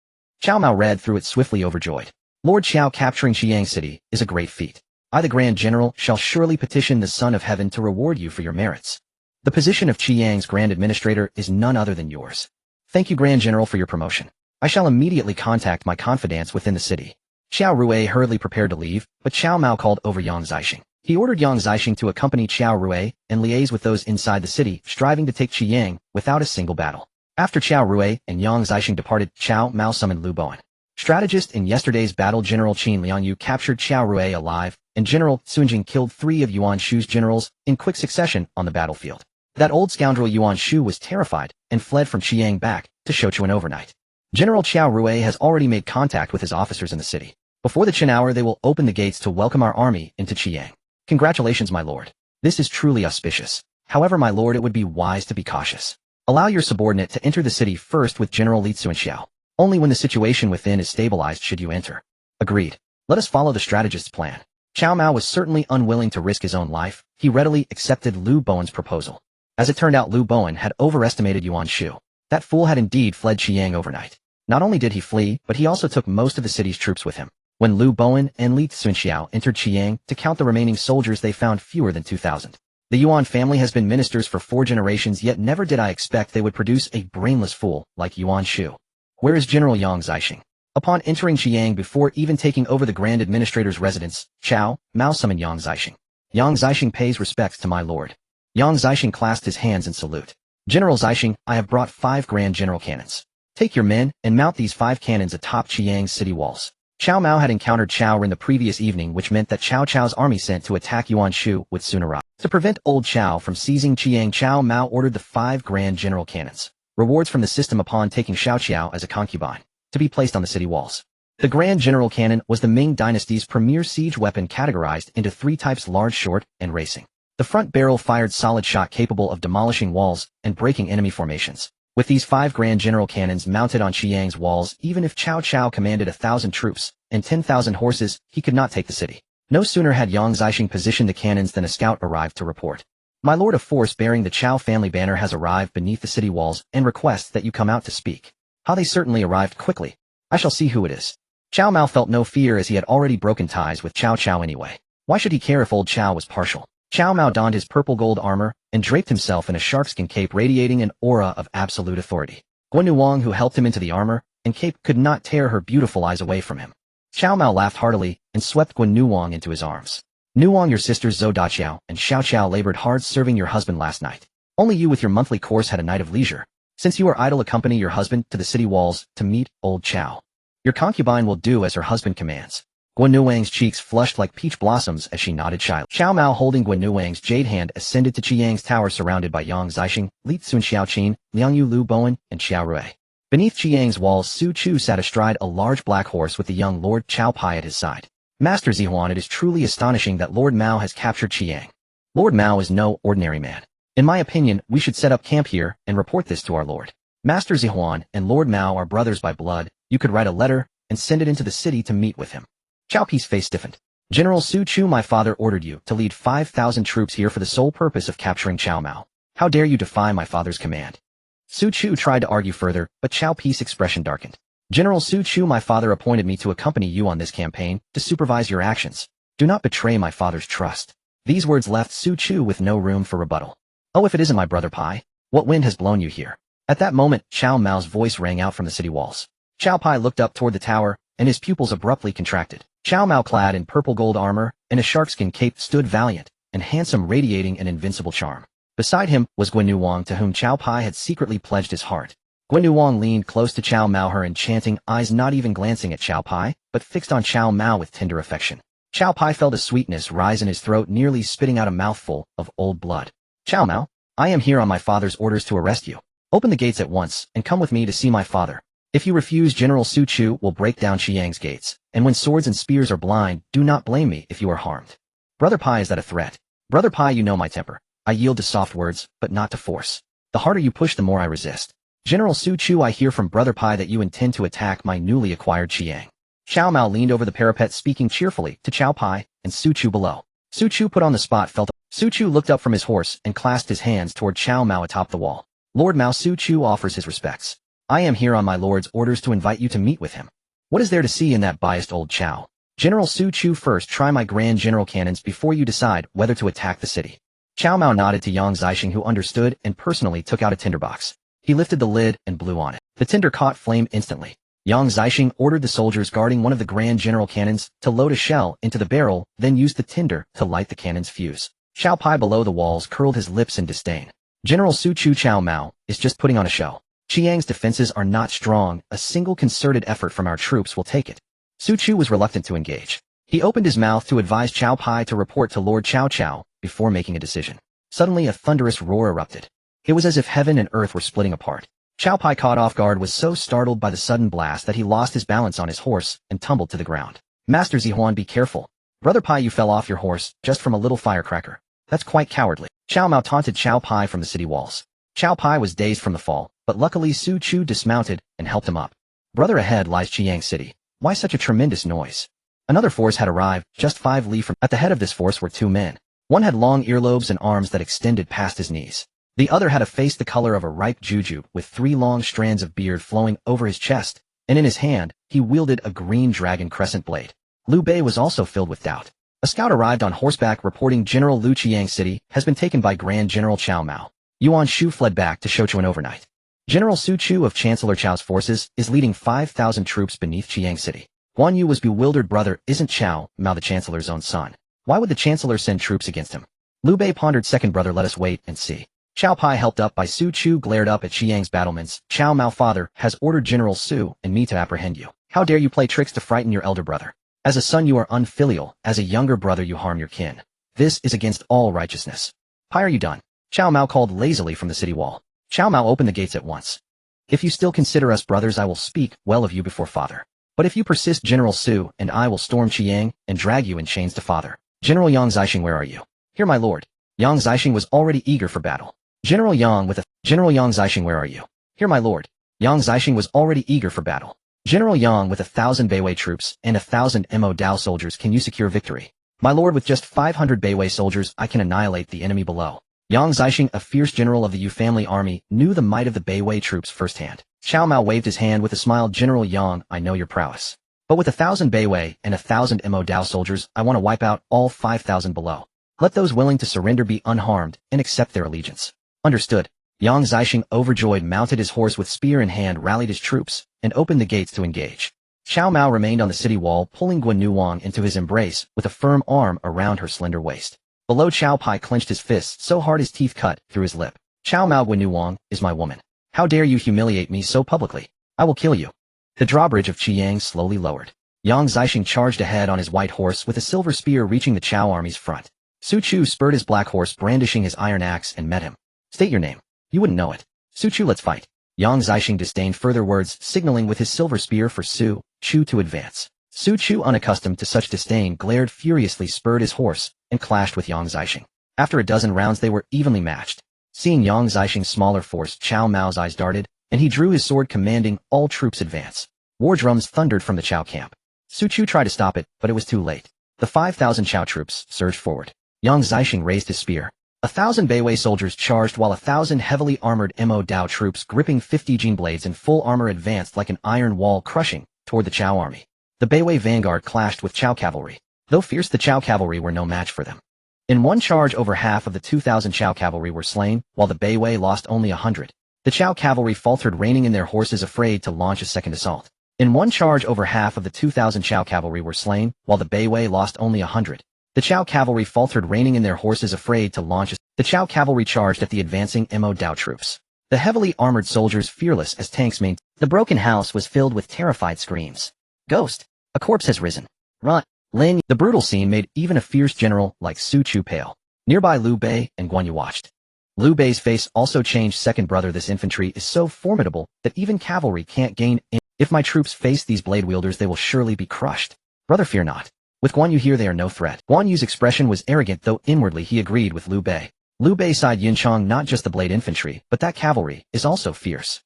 Cao Mao read through it swiftly, overjoyed. Lord Qiao capturing Chiang City is a great feat. I, the Grand General, shall surely petition the Son of Heaven to reward you for your merits. The position of Qiyang's Grand Administrator is none other than yours. Thank you, Grand General, for your promotion. I shall immediately contact my confidants within the city. Xiao Rui hurriedly prepared to leave, but Cao Mao called over Yang Zixing. He ordered Yang Zixing to accompany Xiao Rui and liaise with those inside the city, striving to take Qiyang without a single battle. After Xiao Rui and Yang Zixing departed, Cao Mao summoned Lu Bowen. Strategist in yesterday's battle, General Qin Liangyu captured Xiao Rui alive, and General Sunjing killed 3 of Yuan Shu's generals in quick succession on the battlefield. That old scoundrel Yuan Shu was terrified and fled from Qiyang back to Shouchuan overnight. General Xiao Rui has already made contact with his officers in the city. Before the Qin hour, they will open the gates to welcome our army into Qiyang. Congratulations, my lord. This is truly auspicious. However, my lord, it would be wise to be cautious. Allow your subordinate to enter the city first with General Li Cunxiao. Only when the situation within is stabilized should you enter. Agreed. Let us follow the strategist's plan. Cao Mao was certainly unwilling to risk his own life. He readily accepted Lu Bowen's proposal. As it turned out, Lu Bowen had overestimated Yuan Shu. That fool had indeed fled Qiyang overnight. Not only did he flee, but he also took most of the city's troops with him. When Lu Bowen and Li Cunxiao entered Qiyang to count the remaining soldiers, they found fewer than 2,000. The Yuan family has been ministers for 4 generations, yet never did I expect they would produce a brainless fool like Yuan Shu. Where is General Yang Zixing? Upon entering Qiyang, before even taking over the Grand Administrator's residence, Cao Mao summoned Yang Zixing. Yang Zixing pays respects to my lord. Yang Zixing clasped his hands in salute. General Zixing, I have brought 5 Grand General cannons. Take your men and mount these 5 cannons atop Qiyang's city walls. Cao Mao had encountered Cao Ren the previous evening, which meant that Cao Cao's army sent to attack Yuan Shu would soon arrive. To prevent old Cao from seizing Qiyang, Cao Mao ordered the 5 Grand General cannons, rewards from the system upon taking Xiaoqiao as a concubine, to be placed on the city walls. The Grand General Cannon was the Ming Dynasty's premier siege weapon, categorized into 3 types: large, short, and racing. The front barrel fired solid shot capable of demolishing walls and breaking enemy formations. With these 5 Grand General cannons mounted on Qiyang's walls, even if Cao Cao commanded 1,000 troops and 10,000 horses, he could not take the city. No sooner had Yang Zixing positioned the cannons than a scout arrived to report. My lord, a force bearing the Cao family banner has arrived beneath the city walls and requests that you come out to speak. How they certainly arrived quickly. I shall see who it is. Cao Mao felt no fear, as he had already broken ties with Cao Cao anyway. Why should he care if old Cao was partial? Cao Mao donned his purple gold armor and draped himself in a sharkskin cape radiating an aura of absolute authority. Guan Wang, who helped him into the armor and cape, could not tear her beautiful eyes away from him. Cao Mao laughed heartily and swept Guan Wang into his arms. Nuang, your sisters Zhou Daqiao and Xiao Qiao labored hard serving your husband last night. Only you with your monthly course had a night of leisure. Since you are idle, accompany your husband to the city walls to meet old Cao. Your concubine will do as her husband commands. Guan Wang's cheeks flushed like peach blossoms as she nodded shyly. Cao Mao, holding Guan Wang's jade hand, ascended to Qiyang's tower, surrounded by Yang Zixing, Li Cunxiao, Qin Liangyu, Lu Bowen, and Xiao Rui. Beneath Qiyang's walls, Su Chu sat astride a large black horse with the young Lord Cao Pai at his side. Master Zihuan, it is truly astonishing that Lord Mao has captured Qiyang. Lord Mao is no ordinary man. In my opinion, we should set up camp here and report this to our lord. Master Zihuan and Lord Mao are brothers by blood. You could write a letter and send it into the city to meet with him. Cao Pi's face stiffened. General Su Chu, my father ordered you to lead 5,000 troops here for the sole purpose of capturing Cao Mao. How dare you defy my father's command? Su Chu tried to argue further, but Cao Pi's expression darkened. General Su Chu, my father appointed me to accompany you on this campaign, to supervise your actions. Do not betray my father's trust. These words left Su Chu with no room for rebuttal. Oh, if it isn't my brother Pai, what wind has blown you here? At that moment, Cao Mao's voice rang out from the city walls. Cao Pai looked up toward the tower, and his pupils abruptly contracted. Cao Mao, clad in purple gold armor and a sharkskin cape, stood valiant and handsome, radiating an invincible charm. Beside him was Guan Wang, to whom Cao Pai had secretly pledged his heart. Guan Wang leaned close to Cao Mao, her enchanting eyes not even glancing at Cao Pai, but fixed on Cao Mao with tender affection. Cao Pai felt a sweetness rise in his throat, nearly spitting out a mouthful of old blood. Cao Mao, I am here on my father's orders to arrest you. Open the gates at once and come with me to see my father. If you refuse, General Su Chu will break down Qiyang's gates, and when swords and spears are blind, do not blame me if you are harmed. Brother Pai, is that a threat? Brother Pai, you know my temper. I yield to soft words, but not to force. The harder you push, the more I resist. General Su Chu, I hear from Brother Pai that you intend to attack my newly acquired Qiyang. Cao Mao leaned over the parapet, speaking cheerfully to Cao Pai and Su Chu below. Su Chu, put on the spot, felt. Su Chu looked up from his horse and clasped his hands toward Cao Mao atop the wall. Lord Mao, Su Chu offers his respects. I am here on my lord's orders to invite you to meet with him. What is there to see in that biased old Cao? General Su Chu, first try my Grand General cannons before you decide whether to attack the city. Cao Mao nodded to Yang Zixing, who understood and personally took out a tinderbox. He lifted the lid and blew on it. The tinder caught flame instantly. Yang Zixing ordered the soldiers guarding one of the Grand General cannons to load a shell into the barrel, then used the tinder to light the cannon's fuse. Xiao Pai below the walls curled his lips in disdain. General Su Chu Cao Mao is just putting on a show. Chiang's defenses are not strong. A single concerted effort from our troops will take it. Su Chu was reluctant to engage. He opened his mouth to advise Xiao Pai to report to Lord Cao Cao before making a decision. Suddenly a thunderous roar erupted. It was as if heaven and earth were splitting apart. Xiao Pai, caught off guard, was so startled by the sudden blast that he lost his balance on his horse and tumbled to the ground. Master Zihuan, be careful. Brother Pai, you fell off your horse just from a little firecracker. That's quite cowardly. Cao Mao taunted Xiao Pai from the city walls. Xiao Pai was dazed from the fall, but luckily Su Chu dismounted and helped him up. Brother, ahead lies Chiang City. Why such a tremendous noise? Another force had arrived, just 5 li from. At the head of this force were 2 men. One had long earlobes and arms that extended past his knees. The other had a face the color of a ripe juju, with 3 long strands of beard flowing over his chest, and in his hand, he wielded a green dragon crescent blade. Liu Bei was also filled with doubt. A scout arrived on horseback reporting General Lu Chiang City has been taken by Grand General Cao Mao. Yuan Shu fled back to Sichuan overnight. General Su Chu of Chancellor Chao's forces is leading 5,000 troops beneath Chiang City. Guan Yu was bewildered. Brother, isn't Cao Mao the Chancellor's own son? Why would the Chancellor send troops against him? Liu Bei pondered. Second brother, let us wait and see. Xiao Pai, helped up by Su Chu, glared up at Chiang's battlements. Cao Mao, father, has ordered General Su and me to apprehend you. How dare you play tricks to frighten your elder brother? As a son you are unfilial, as a younger brother you harm your kin. This is against all righteousness. Pai, are you done? Cao Mao called lazily from the city wall. Cao Mao opened the gates at once. If you still consider us brothers, I will speak well of you before father. But if you persist, General Su and I will storm Chiang and drag you in chains to father. General Yang Zixing, where are you? Here, my lord. Yang Zixing was already eager for battle. General Yang Zixing, where are you? Here, my lord. Yang Zixing was already eager for battle. General Yang, with 1,000 Beiwei troops and 1,000 Mo Dao soldiers, can you secure victory? My lord, with just 500 Beiwei soldiers, I can annihilate the enemy below. Yang Zixing, a fierce general of the Yu family army, knew the might of the Beiwei troops firsthand. Cao Mao waved his hand with a smile. General Yang, I know your prowess. But with 1,000 Beiwei and 1,000 Mo Dao soldiers, I want to wipe out all 5,000 below. Let those willing to surrender be unharmed and accept their allegiance. Understood. Yang Zixing, overjoyed, mounted his horse with spear in hand, rallied his troops, and opened the gates to engage. Cao Mao remained on the city wall, pulling Guan Nuwang into his embrace with a firm arm around her slender waist. Below, Xiao Pai clenched his fists so hard his teeth cut through his lip. Cao Mao, Guan Nuwang is my woman. How dare you humiliate me so publicly? I will kill you. The drawbridge of Chiang slowly lowered. Yang Zixing charged ahead on his white horse with a silver spear, reaching the Cao army's front. Su Chu spurred his black horse, brandishing his iron axe, and met him. State your name. You wouldn't know it. Su Chu, let's fight. Yang Zixing disdained further words, signaling with his silver spear for Su Chu to advance. Su Chu, unaccustomed to such disdain, glared furiously, spurred his horse, and clashed with Yang Zixing. After a dozen rounds they were evenly matched. Seeing Yang Zixing's smaller force, Cao Mao's eyes darted, and he drew his sword, commanding all troops advance. War drums thundered from the Cao camp. Su Chu tried to stop it, but it was too late. The 5,000 Cao troops surged forward. Yang Zixing raised his spear. 1,000 Beiwei soldiers charged, while 1,000 heavily armored Mo Dao troops gripping 50 Jin blades in full armor advanced like an iron wall, crushing toward the Cao army. The Beiwei vanguard clashed with Cao cavalry. Though fierce, the Cao cavalry were no match for them. In one charge, over half of the 2,000 Cao cavalry were slain, while the Beiwei lost only 100. The Cao cavalry faltered, reining in their horses, afraid to launch a second assault. In one charge, over half of the 2,000 Cao cavalry were slain, while the Beiwei lost only 100. The Cao cavalry faltered, reining in their horses, afraid to launch. The Cao cavalry charged at the advancing Mo Dao troops. The heavily armored soldiers, fearless as tanks, maintained. The broken house was filled with terrified screams. Ghost! A corpse has risen. Run! Lin! The brutal scene made even a fierce general like Su Chu pale. Nearby, Liu Bei and Guan Yu watched. Liu Bei's face also changed. Second brother, this infantry is so formidable that even cavalry can't gain in. If my troops face these blade wielders, they will surely be crushed. Brother, fear not. With Guan Yu here, they are no threat. Guan Yu's expression was arrogant, though inwardly he agreed with Liu Bei. Liu Bei sighed. Yinchang, not just the blade infantry, but that cavalry is also fierce.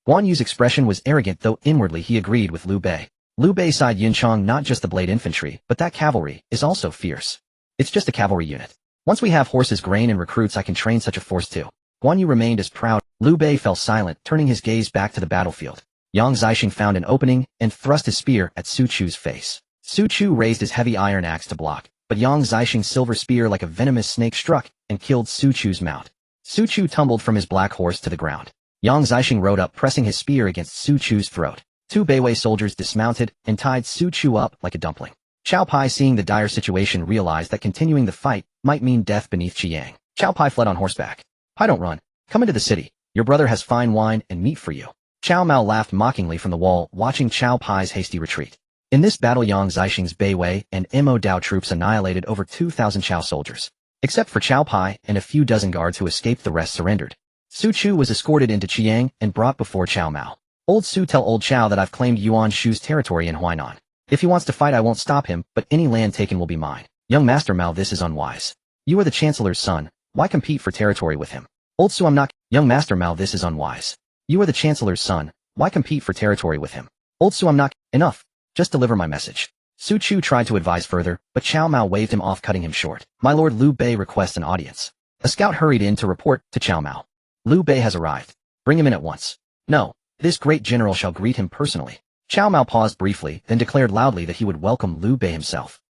Guan Yu's expression was arrogant, though inwardly he agreed with Liu Bei. Liu Bei sighed. Yinchang, not just the blade infantry, but that cavalry is also fierce. It's just a cavalry unit. Once we have horses, grain, and recruits, I can train such a force too. Guan Yu remained as proud. Liu Bei fell silent, turning his gaze back to the battlefield. Yang Zixing found an opening and thrust his spear at Su Chu's face. Su Chu raised his heavy iron axe to block, but Yang Zixing's silver spear like a venomous snake struck and killed Su Chu's mount. Su Chu tumbled from his black horse to the ground. Yang Zixing rode up, pressing his spear against Su Chu's throat. Two Beiwei soldiers dismounted and tied Su Chu up like a dumpling. Cao Pai, seeing the dire situation, realized that continuing the fight might mean death beneath Chiang. Cao Pai fled on horseback. "Pai, don't run. Come into the city. Your brother has fine wine and meat for you." Cao Mao laughed mockingly from the wall, watching Cao Pai's hasty retreat. In this battle, Yang Zixing's Beiwei and Mo Dao troops annihilated over 2,000 Cao soldiers. Except for Cao Pai and a few dozen guards who escaped, the rest surrendered. Su Chu was escorted into Chiang and brought before Cao Mao. "Old Su, tell old Cao that I've claimed Yuan Shu's territory in Huainan. If he wants to fight, I won't stop him, but any land taken will be mine." "Young Master Mao, this is unwise. You are the Chancellor's son. Why compete for territory with him?" "Old Su, I'm not." "Young Master Mao, this is unwise. You are the Chancellor's son. Why compete for territory with him?" "Old Su, I'm not." "Enough. Just deliver my message." Su Chu tried to advise further, but Cao Mao waved him off, cutting him short. "My lord, Liu Bei requests an audience." A scout hurried in to report to Cao Mao. "Liu Bei has arrived. Bring him in at once." "No, this great general shall greet him personally." Cao Mao paused briefly, then declared loudly that he would welcome Liu Bei himself.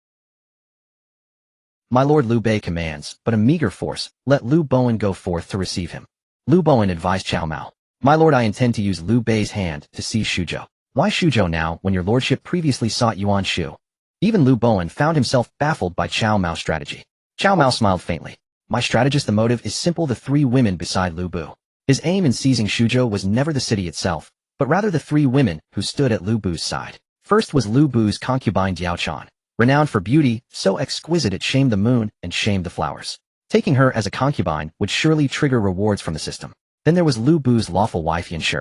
"My lord, Liu Bei commands, but a meager force. Let Liu Bowen go forth to receive him." Liu Bowen advised Cao Mao. "My lord, I intend to use Liu Bei's hand to seize Shuzhou." "Why Shuzhou now, when your lordship previously sought Yuan Shu?" Even Liu Bowen found himself baffled by Cao Mao's strategy. Cao Mao smiled faintly. "My strategist, the motive is simple: the three women beside Liu Bu." His aim in seizing Shuzhou was never the city itself, but rather the three women who stood at Liu Bu's side. First was Liu Bu's concubine Diao Chan, renowned for beauty, so exquisite it shamed the moon and shamed the flowers. Taking her as a concubine would surely trigger rewards from the system. Then there was Liu Bu's lawful wife Yin Shi.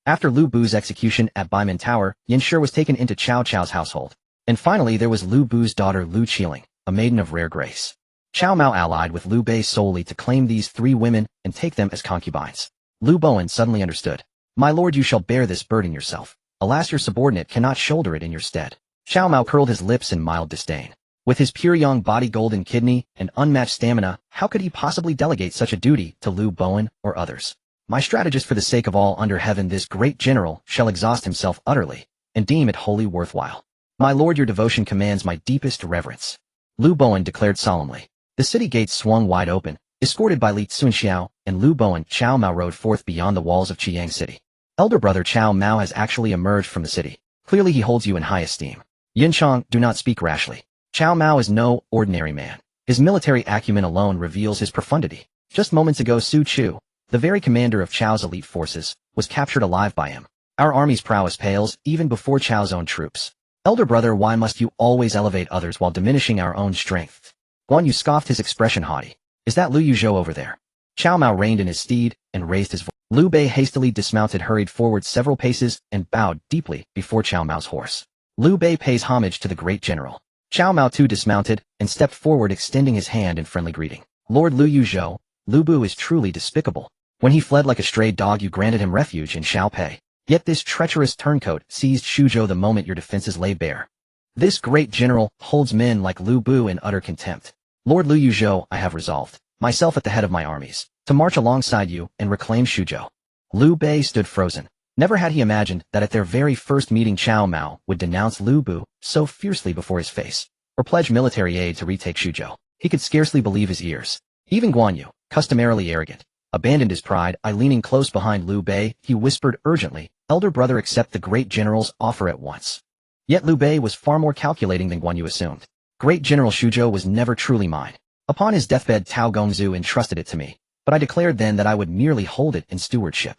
After Liu Bu's execution at Baimen Tower, Yin Shi was taken into Cao Cao's household. And finally there was Liu Bu's daughter Liu Qiling, a maiden of rare grace. Cao Mao allied with Liu Bei solely to claim these three women and take them as concubines. Liu Bowen suddenly understood. "My lord, you shall bear this burden yourself. Alas, your subordinate cannot shoulder it in your stead." Cao Mao curled his lips in mild disdain. With his pure young body, golden kidney, and unmatched stamina, how could he possibly delegate such a duty to Liu Bowen or others? "My strategist, for the sake of all under heaven, this great general shall exhaust himself utterly, and deem it wholly worthwhile." "My lord, your devotion commands my deepest reverence," Liu Bowen declared solemnly. The city gates swung wide open. Escorted by Li Cunxiao and Liu Bowen, Cao Mao rode forth beyond the walls of Chiang City. "Elder brother Cao Mao has actually emerged from the city. Clearly he holds you in high esteem. Yin Chong, do not speak rashly. Cao Mao is no ordinary man. His military acumen alone reveals his profundity. Just moments ago Su Chu, the very commander of Chao's elite forces, was captured alive by him. Our army's prowess pales even before Chao's own troops. Elder brother, why must you always elevate others while diminishing our own strength?" Guan Yu scoffed, his expression haughty. "Is that Liu Yuzhou over there?" Cao Mao reined in his steed and raised his voice. Liu Bei hastily dismounted, hurried forward several paces, and bowed deeply before Cao Mao's horse. Liu Bei pays homage to the great general. Cao Mao too dismounted and stepped forward, extending his hand in friendly greeting. "Lord Liu Yuzhou, Liu Bu is truly despicable. When he fled like a stray dog, you granted him refuge in Xiaopei. Yet this treacherous turncoat seized Shuzhou the moment your defenses lay bare. This great general holds men like Liu Bu in utter contempt. Lord Liu Yuzhou, I have resolved, myself at the head of my armies, to march alongside you and reclaim Shuzhou." Liu Bei stood frozen. Never had he imagined that at their very first meeting Cao Mao would denounce Liu Bu so fiercely before his face, or pledge military aid to retake Shuzhou. He could scarcely believe his ears. Even Guan Yu, customarily arrogant, abandoned his pride. Leaning close behind Liu Bei, he whispered urgently, "Elder brother, accept the great general's offer at once." Yet Liu Bei was far more calculating than Guan Yu assumed. Great General Shuzhou was never truly mine. Upon his deathbed, Tao Gongzu entrusted it to me, but I declared then that I would merely hold it in stewardship.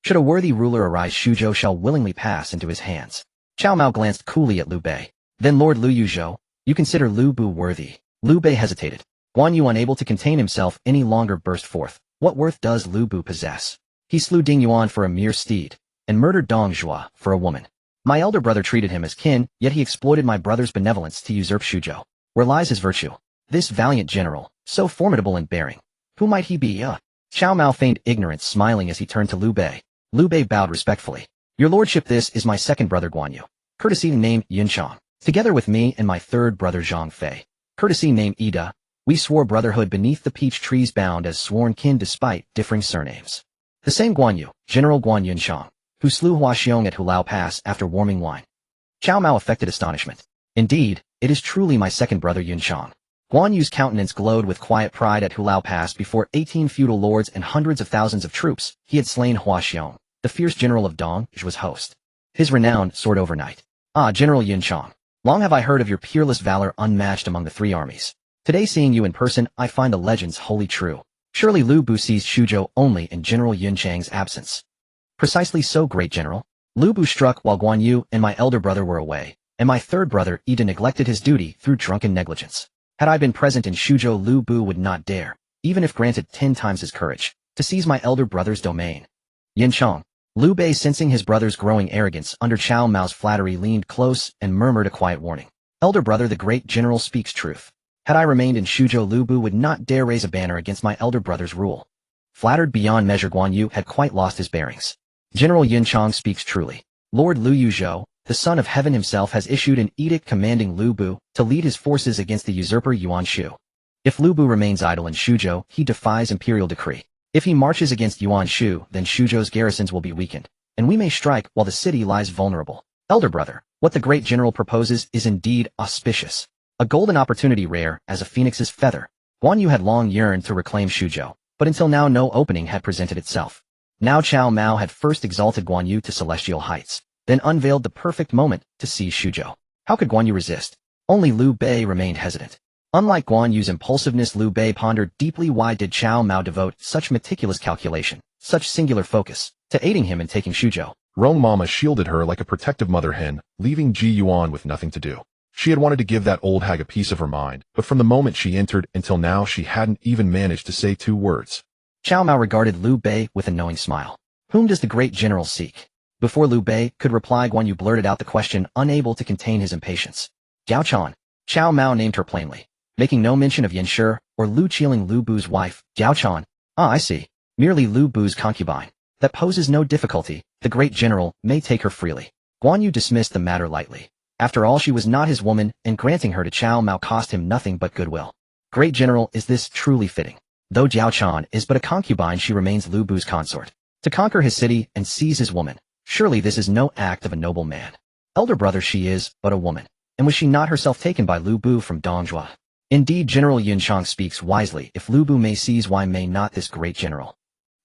Should a worthy ruler arise, Shuzhou shall willingly pass into his hands. Cao Mao glanced coolly at Liu Bei. "Then Lord Liu Yuzhou, you consider Liu Bu worthy?" Liu Bei hesitated. Guan Yu, unable to contain himself any longer, burst forth. "What worth does Liu Bu possess? He slew Ding Yuan for a mere steed, and murdered Dong Zhuo for a woman. My elder brother treated him as kin, yet he exploited my brother's benevolence to usurp Shuzhou. Where lies his virtue? This valiant general, so formidable in bearing. Who might he be? Cao Mao feigned ignorance, smiling as he turned to Liu Bei. Liu Bei bowed respectfully. "Your lordship, this is my second brother Guan Yu, courtesy named Yin Chong. Together with me and my third brother Zhang Fei, courtesy named Ida, we swore brotherhood beneath the peach trees, bound as sworn kin despite differing surnames. The same Guan Yu, General Guan Yin Chong, who slew Hua Xiong at Hulao Pass after warming wine." Cao Mao affected astonishment. "Indeed, it is truly my second brother Yun Chong." Guan Yu's countenance glowed with quiet pride at Hulao Pass. Before 18 feudal lords and hundreds of thousands of troops, he had slain Hua Xiong, the fierce general of Dong, which was host. His renown soared overnight. Ah, General Yun Chang. Long have I heard of your peerless valor unmatched among the three armies. Today seeing you in person, I find the legends wholly true. Surely Lu Bu seized Shuzhou only in General Yun Chang's absence. Precisely so, great general. Lu Bu struck while Guan Yu and my elder brother were away, and my third brother Ida neglected his duty through drunken negligence. Had I been present in Shuzhou, Lu Bu would not dare, even if granted 10 times his courage, to seize my elder brother's domain. Yin Chang. Liu Bei, sensing his brother's growing arrogance under Cao Mao's flattery, leaned close and murmured a quiet warning. Elder brother, the great general speaks truth. Had I remained in Shuzhou, Lu Bu would not dare raise a banner against my elder brother's rule. Flattered beyond measure, Guan Yu had quite lost his bearings. General Yin Chang speaks truly. Lord Liu Yuzhou, the son of heaven himself, has issued an edict commanding Lu Bu to lead his forces against the usurper Yuan Shu. If Lu Bu remains idle in Shuzhou, he defies imperial decree. If he marches against Yuan Shu, then Shuzhou's garrisons will be weakened, and we may strike while the city lies vulnerable. Elder brother, what the great general proposes is indeed auspicious. A golden opportunity rare as a phoenix's feather. Guan Yu had long yearned to reclaim Shuzhou, but until now no opening had presented itself. Now Cao Mao had first exalted Guan Yu to celestial heights, then unveiled the perfect moment to seize Shuzhou. How could Guan Yu resist? Only Liu Bei remained hesitant. Unlike Guan Yu's impulsiveness, Liu Bei pondered deeply why did Cao Mao devote such meticulous calculation, such singular focus, to aiding him in taking Shuzhou. Rome Mama shielded her like a protective mother hen, leaving Ji Yuan with nothing to do. She had wanted to give that old hag a piece of her mind, but from the moment she entered until now she hadn't even managed to say 2 words. Cao Mao regarded Liu Bei with a knowing smile. Whom does the great general seek? Before Liu Bei could reply, Guan Yu blurted out the question, unable to contain his impatience. Gao Chan. Cao Mao named her plainly, making no mention of Yin Shi or Lu Qiling, Lu Bu's wife. Gao Chan. Ah, I see. Merely Lu Bu's concubine. That poses no difficulty. The great general may take her freely. Guan Yu dismissed the matter lightly. After all, she was not his woman, and granting her to Cao Mao cost him nothing but goodwill. Great general, is this truly fitting? Though Jiao Chan is but a concubine, she remains Lu Bu's consort. To conquer his city and seize his woman, surely this is no act of a noble man. Elder brother, she is but a woman. And was she not herself taken by Lu Bu from Dongjua? Indeed, General Yun Chang speaks wisely. If Lu Bu may seize, why may not this great general?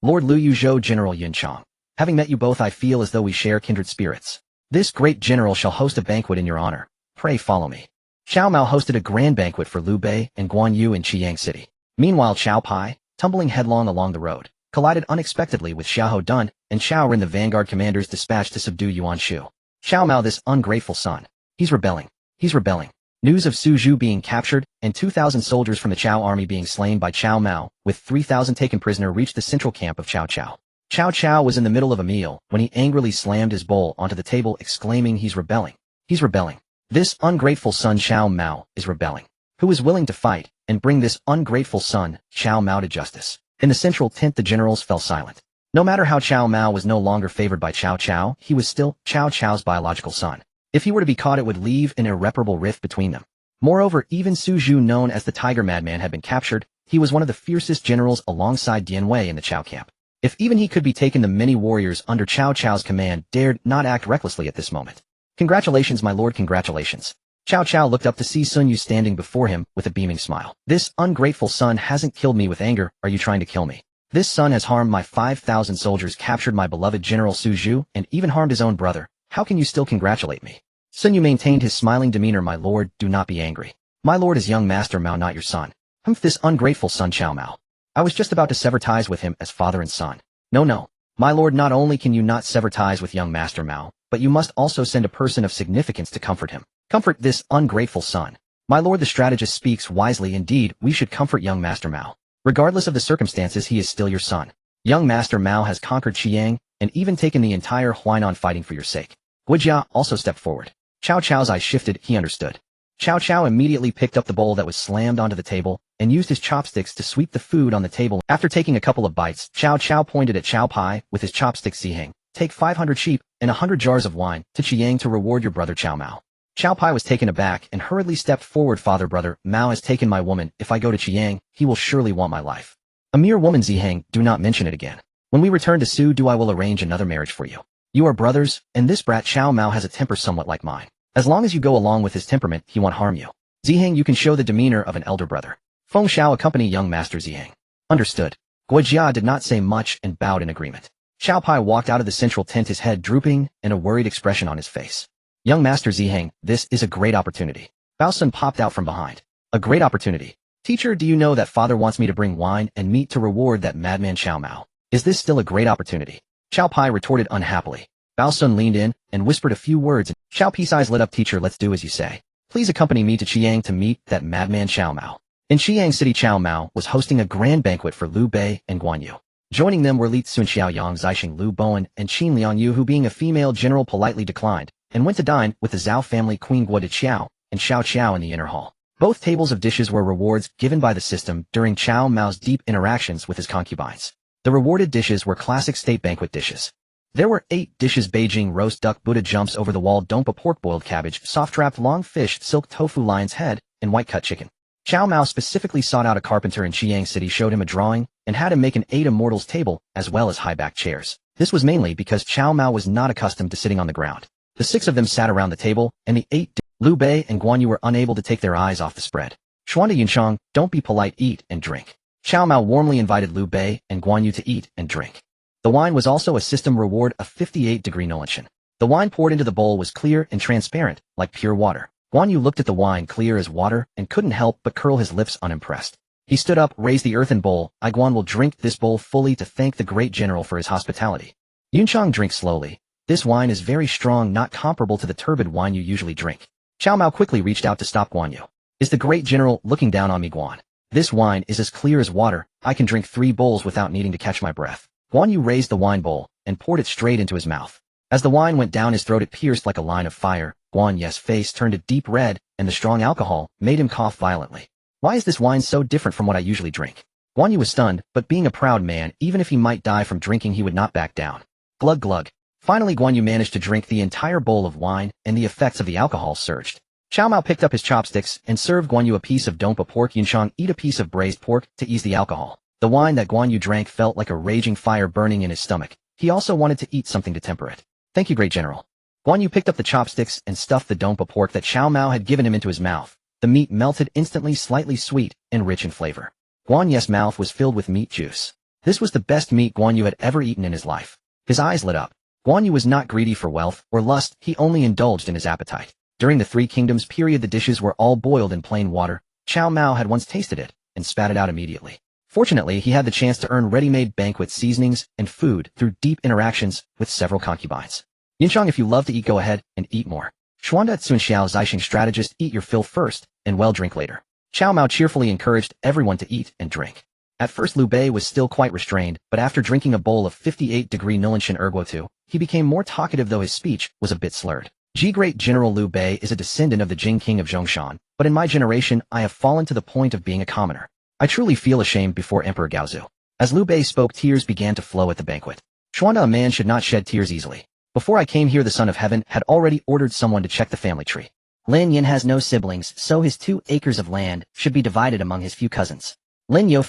Lord Liu Yuzhou, General Yun Chang. Having met you both, I feel as though we share kindred spirits. This great general shall host a banquet in your honor. Pray follow me. Cao Mao hosted a grand banquet for Liu Bei and Guan Yu in Chiang City. Meanwhile, Xiao Pai, tumbling headlong along the road, collided unexpectedly with Xiahou Dun and Xiao Ren, the vanguard commanders dispatched to subdue Yuan Shu. Cao Mao, this ungrateful son. He's rebelling. He's rebelling. News of Su Zhu being captured and 2,000 soldiers from the Cao army being slain by Cao Mao, with 3,000 taken prisoner, reached the central camp of Cao Cao. Cao Cao was in the middle of a meal when he angrily slammed his bowl onto the table, exclaiming, he's rebelling. He's rebelling. This ungrateful son Cao Mao is rebelling. Who is willing to fight and bring this ungrateful son, Cao Mao, to justice? In the central tent the generals fell silent. No matter how Cao Mao was no longer favored by Cao Cao, he was still Cao Cao's biological son. If he were to be caught, it would leave an irreparable rift between them. Moreover, even Su Zhu, known as the Tiger Madman, had been captured. He was one of the fiercest generals alongside Dian Wei in the Cao camp. If even he could be taken, the many warriors under Cao Cao's command dared not act recklessly at this moment. Congratulations, my lord, congratulations. Cao Cao looked up to see Sun Yu standing before him with a beaming smile. This ungrateful son hasn't killed me with anger. Are you trying to kill me? This son has harmed my 5,000 soldiers, captured my beloved General Su Zhu, and even harmed his own brother. How can you still congratulate me? Sun Yu maintained his smiling demeanor. My lord, do not be angry. My lord is young Master Mao, not your son. Humph, this ungrateful son Cao Mao. I was just about to sever ties with him as father and son. No. My lord, not only can you not sever ties with young Master Mao, but you must also send a person of significance to comfort him. Comfort this ungrateful son. My lord, the strategist speaks wisely. Indeed, we should comfort young Master Mao. Regardless of the circumstances, he is still your son. Young Master Mao has conquered Chiang, and even taken the entire Huainan, fighting for your sake. Guijia also stepped forward. Cao Cao's eyes shifted. He understood. Cao Cao immediately picked up the bowl that was slammed onto the table, and used his chopsticks to sweep the food on the table. After taking a couple of bites, Cao Cao pointed at Xiao Pai with his chopsticks. Ziheng, take 500 sheep and 100 jars of wine to Chiang to reward your brother Cao Mao. Xiao Pai was taken aback and hurriedly stepped forward. Father, brother Mao has taken my woman. If I go to Chiang, he will surely want my life. A mere woman, Ziheng, do not mention it again. When we return to Su Du, I will arrange another marriage for you. You are brothers, and this brat Cao Mao has a temper somewhat like mine. As long as you go along with his temperament, he won't harm you. Ziheng, you can show the demeanor of an elder brother. Feng Xiao accompany young master Ziheng. Understood. Guojia did not say much and bowed in agreement. Xiao Pai walked out of the central tent, his head drooping and a worried expression on his face. Young master Ziheng, this is a great opportunity. Bao Sun popped out from behind. A great opportunity. Teacher, do you know that father wants me to bring wine and meat to reward that madman Cao Mao? Is this still a great opportunity? Xiao Pai retorted unhappily. Bao Sun leaned in and whispered a few words. Xiao Pi's eyes lit up. Teacher, let's do as you say. Please accompany me to Chiang to meet that madman Cao Mao. In Chiang City, Cao Mao was hosting a grand banquet for Liu Bei and Guan Yu. Joining them were Li Cunxiao, Yang Zixing, Liu Bowen, and Qin Liangyu, who being a female general politely declined, and went to dine with the Zhao family Queen Guo de Qiao and Xiao Qiao in the inner hall. Both tables of dishes were rewards given by the system during Cao Mao's deep interactions with his concubines. The rewarded dishes were classic state banquet dishes. There were 8 dishes: Beijing roast duck, Buddha jumps over the wall, dompa pork, boiled cabbage, soft-wrapped long fish, silk tofu, lion's head, and white-cut chicken. Cao Mao specifically sought out a carpenter in Chiang City, showed him a drawing, and had him make an 8 immortals table, as well as high-back chairs. This was mainly because Cao Mao was not accustomed to sitting on the ground. The 6 of them sat around the table, and the 8 Liu Bei and Guan Yu were unable to take their eyes off the spread. Xuanda Yunchang, don't be polite, eat and drink. Cao Mao warmly invited Liu Bei and Guan Yu to eat and drink. The wine was also a system reward of 58-degree Nolanchen. The wine poured into the bowl was clear and transparent, like pure water. Guan Yu looked at the wine, clear as water, and couldn't help but curl his lips unimpressed. He stood up, raised the earthen bowl. I, Guan, will drink this bowl fully to thank the great general for his hospitality. Yunchang, drink slowly. This wine is very strong, not comparable to the turbid wine you usually drink. Cao Mao quickly reached out to stop Guan Yu. Is the great general looking down on me, Guan? This wine is as clear as water. I can drink 3 bowls without needing to catch my breath. Guan Yu raised the wine bowl and poured it straight into his mouth. As the wine went down his throat, it pierced like a line of fire. Guan Yu's face turned a deep red, and the strong alcohol made him cough violently. Why is this wine so different from what I usually drink? Guan Yu was stunned, but being a proud man, even if he might die from drinking, he would not back down. Glug glug. Finally, Guan Yu managed to drink the entire bowl of wine, and the effects of the alcohol surged. Cao Mao picked up his chopsticks and served Guan Yu a piece of dompa pork. Yunchang, eat a piece of braised pork to ease the alcohol. The wine that Guan Yu drank felt like a raging fire burning in his stomach. He also wanted to eat something to temper it. Thank you, great general. Guan Yu picked up the chopsticks and stuffed the dompa pork that Cao Mao had given him into his mouth. The meat melted instantly, slightly sweet and rich in flavor. Guan Yu's mouth was filled with meat juice. This was the best meat Guan Yu had ever eaten in his life. His eyes lit up. Guan Yu was not greedy for wealth or lust, he only indulged in his appetite. During the 3 Kingdoms period, the dishes were all boiled in plain water. Cao Mao had once tasted it and spat it out immediately. Fortunately, he had the chance to earn ready-made banquet seasonings and food through deep interactions with several concubines. Yunchang, if you love to eat, go ahead and eat more. Xuanda Cunxiao Zixing, strategist, eat your fill first and well, drink later. Cao Mao cheerfully encouraged everyone to eat and drink. At first, Liu Bei was still quite restrained, but after drinking a bowl of 58-degree Nolanchen Erguo, he became more talkative, though his speech was a bit slurred. Great General Liu Bei is a descendant of the Jing King of Zhongshan, but in my generation I have fallen to the point of being a commoner. I truly feel ashamed before Emperor Gaozu. As Liu Bei spoke, tears began to flow at the banquet. Xuanda, a man should not shed tears easily. Before I came here, the Son of Heaven had already ordered someone to check the family tree. Lin Yin has no siblings, so his 2 acres of land should be divided among his few cousins. Lin Yo.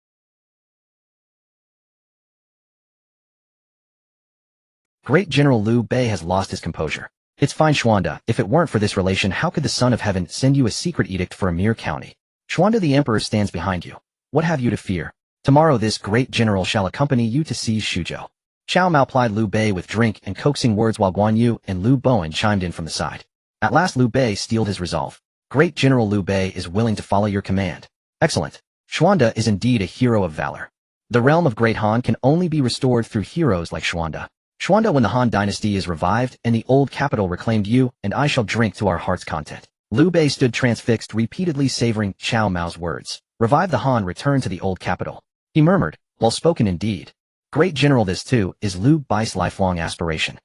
Great General Liu Bei has lost his composure. It's fine, Xuanda. If it weren't for this relation, how could the Son of Heaven send you a secret edict for a mere county? Xuanda, the Emperor stands behind you. What have you to fear? Tomorrow this great general shall accompany you to seize Shuzhou. Cao Mao plied Liu Bei with drink and coaxing words while Guan Yu and Liu Bowen chimed in from the side. At last Liu Bei steeled his resolve. Great General Liu Bei is willing to follow your command. Excellent. Xuanda is indeed a hero of valor. The realm of Great Han can only be restored through heroes like Xuanda. Xuanda, when the Han dynasty is revived and the old capital reclaimed, you and I shall drink to our heart's content. Liu Bei stood transfixed, repeatedly savoring Cao Mao's words. Revive the Han, return to the old capital. He murmured, well spoken indeed. Great General, this too is Liu Bei's lifelong aspiration.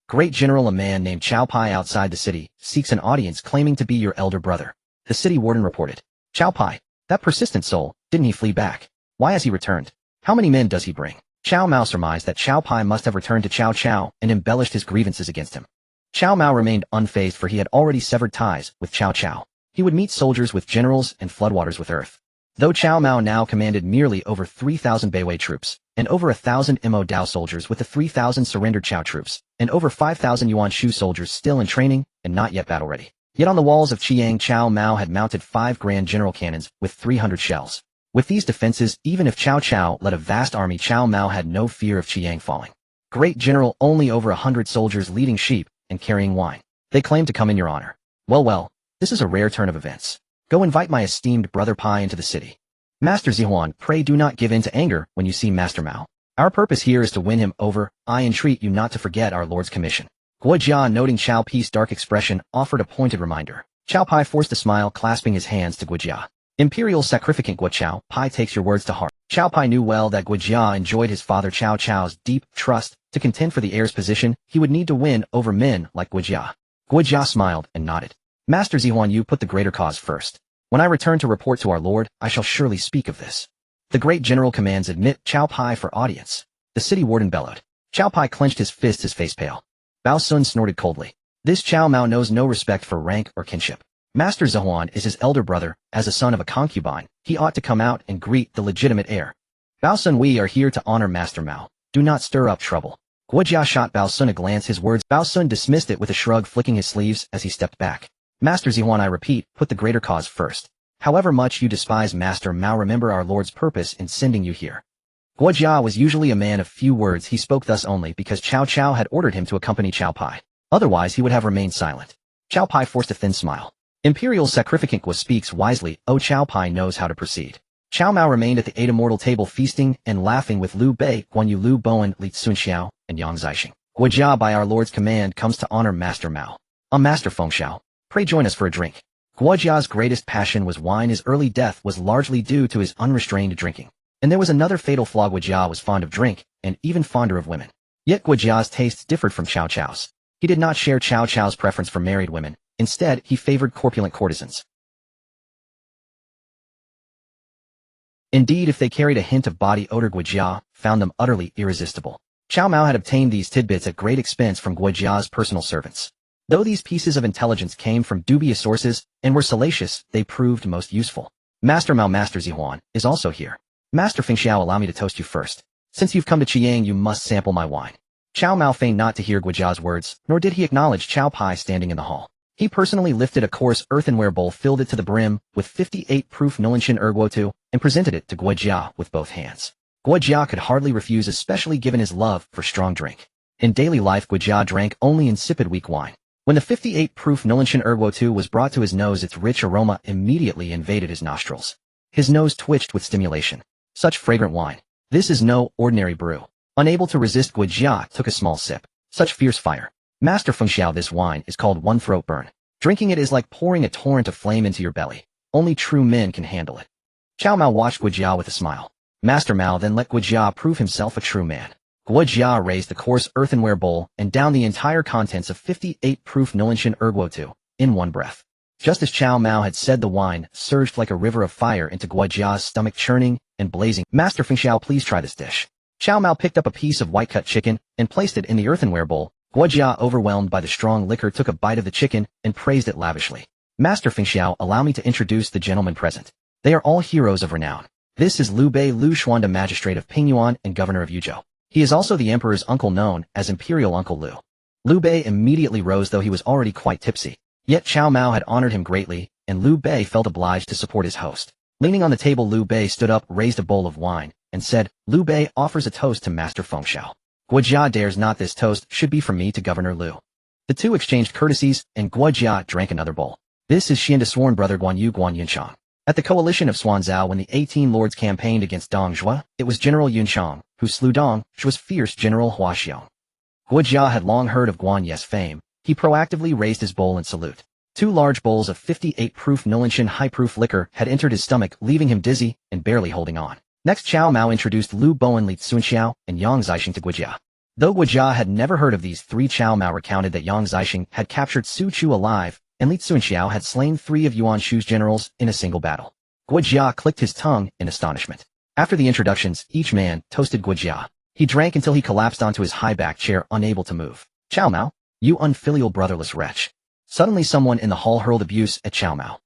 Great General, a man named Cao Pai outside the city seeks an audience claiming to be your elder brother. The city warden reported. Cao Pai, that persistent soul, didn't he flee back? Why has he returned? How many men does he bring? Cao Mao surmised that Cao Pai must have returned to Cao Cao and embellished his grievances against him. Cao Mao remained unfazed, for he had already severed ties with Cao Cao. He would meet soldiers with generals and floodwaters with earth. Though Cao Mao now commanded merely over 3,000 Beiwei troops, and over 1,000 Mo Dao soldiers with the 3,000 surrendered Cao troops, and over 5,000 Yuan Shu soldiers still in training and not yet battle-ready, Yet on the walls of Chiang Cao Mao had mounted 5 grand general cannons with 300 shells. With these defenses, even if Cao Cao led a vast army, Cao Mao had no fear of Chiang falling. Great general, only over 100 soldiers leading sheep and carrying wine. They claim to come in your honor. Well, this is a rare turn of events. Go invite my esteemed brother Pai into the city. Master Zihuan, pray do not give in to anger when you see Master Mao. Our purpose here is to win him over. I entreat you not to forget our Lord's commission. Guo Jia, noting Cao Pi's dark expression, offered a pointed reminder. Cao Pai forced a smile, clasping his hands to Guo Jia. Imperial sacrificant Guo Cao Pai takes your words to heart. Cao Pai knew well that Guo Jia enjoyed his father Cao Cao's deep trust. To contend for the heir's position, he would need to win over men like Guo Jia. Guo Jia smiled and nodded. Master Zihuan, you put the greater cause first. When I return to report to our lord, I shall surely speak of this. The great general commands admit Cao Pai for audience. The city warden bellowed. Cao Pai clenched his fist, his face pale. Bao Sun snorted coldly. This Cao Mao knows no respect for rank or kinship. Master Zihuan is his elder brother. As a son of a concubine, he ought to come out and greet the legitimate heir. Bao Sun, we are here to honor Master Mao. Do not stir up trouble. Guo Jia shot Bao Sun a glance. His words, Bao Sun dismissed it with a shrug, flicking his sleeves as he stepped back. Master Zihuan, I repeat, put the greater cause first. However much you despise Master Mao, remember our Lord's purpose in sending you here. Guo Jia was usually a man of few words. He spoke thus only because Cao Cao had ordered him to accompany Cao Pai. Otherwise he would have remained silent. Cao Pai forced a thin smile. Imperial sacrificant Guo speaks wisely. Oh, Cao Pai knows how to proceed. Cao Mao remained at the 8 immortal table, feasting and laughing with Liu Bei, Guan Yu, Lu Bowen, Li Cunxiao, and Yang Zixing. Guo Jia, by our Lord's command, comes to honor Master Mao. Master Fengxiao, pray join us for a drink. Guo Jia's greatest passion was wine. His early death was largely due to his unrestrained drinking. And there was another fatal flaw. Guo Jia was fond of drink, and even fonder of women. Yet Guo Jia's tastes differed from Cao Cao's. He did not share Cao Cao's preference for married women. Instead, he favored corpulent courtesans. Indeed, if they carried a hint of body odor, Guo Jia found them utterly irresistible. Cao Mao had obtained these tidbits at great expense from Guo Jia's personal servants. Though these pieces of intelligence came from dubious sources and were salacious, they proved most useful. Master Mao, Master Zihuan, is also here. Master Fengxiao, allow me to toast you first. Since you've come to Chiang, you must sample my wine. Cao Mao feigned not to hear Guo Jia's words, nor did he acknowledge Cao Pai standing in the hall. He personally lifted a coarse earthenware bowl, filled it to the brim with 58 proof Nolinshin Erguo, and presented it to Guo Jia with both hands. Guo Jia could hardly refuse, especially given his love for strong drink. In daily life, Guo Jia drank only insipid weak wine. When the 58 proof Nolinshin Erguo was brought to his nose, its rich aroma immediately invaded his nostrils. His nose twitched with stimulation. Such fragrant wine. This is no ordinary brew. Unable to resist, Guo Jia took a small sip. Such fierce fire. Master Fengxiao, this wine is called one throat burn. Drinking it is like pouring a torrent of flame into your belly. Only true men can handle it. Cao Mao watched Guo Jia with a smile. Master Mao then let Guo Jia prove himself a true man. Guo Jia raised the coarse earthenware bowl and downed the entire contents of 58 proof Nolinshin Erguo in one breath. Just as Cao Mao had said, the wine surged like a river of fire into Guo Jia's stomach, churning and blazing. Master Fengxiao, please try this dish. Cao Mao picked up a piece of white-cut chicken and placed it in the earthenware bowl. Guo Jia, overwhelmed by the strong liquor, took a bite of the chicken and praised it lavishly. Master Fengxiao, allow me to introduce the gentlemen present. They are all heroes of renown. This is Liu Bei, Lu Xuanda, magistrate of Pingyuan and governor of Yuzhou. He is also the emperor's uncle, known as Imperial Uncle Liu. Liu Bei immediately rose, though he was already quite tipsy. Yet Cao Mao had honored him greatly, and Liu Bei felt obliged to support his host. Leaning on the table, Liu Bei stood up, raised a bowl of wine, and said, Liu Bei offers a toast to Master Fengxiao. Guo Jia dares not. This toast should be from me to Governor Liu. The two exchanged courtesies, and Guo Jia drank another bowl. This is Xianda's sworn brother Guan Yu, Guan Yunchang. At the coalition of Xuanzhou, when the 18 lords campaigned against Dong Zhuo, it was General Yunchang who slew Dong Zhuo's fierce General Hua Xiong. Guo Jia had long heard of Guan Ye's fame. He proactively raised his bowl in salute. 2 large bowls of 58 proof Nolinshin high-proof liquor had entered his stomach, leaving him dizzy and barely holding on. Next, Cao Mao introduced Lu Bowen, Li Cunxiao, and Yang Zixing to Guo Jia. Though Guo Jia had never heard of these 3, Cao Mao recounted that Yang Zixing had captured Su Chu alive, and Li Cunxiao had slain 3 of Yuan Shu's generals in a single battle. Guo Jia clicked his tongue in astonishment. After the introductions, each man toasted Guo Jia. He drank until he collapsed onto his high-backed chair, unable to move. Cao Mao, you unfilial brotherless wretch. Suddenly someone in the hall hurled abuse at Cao Mao.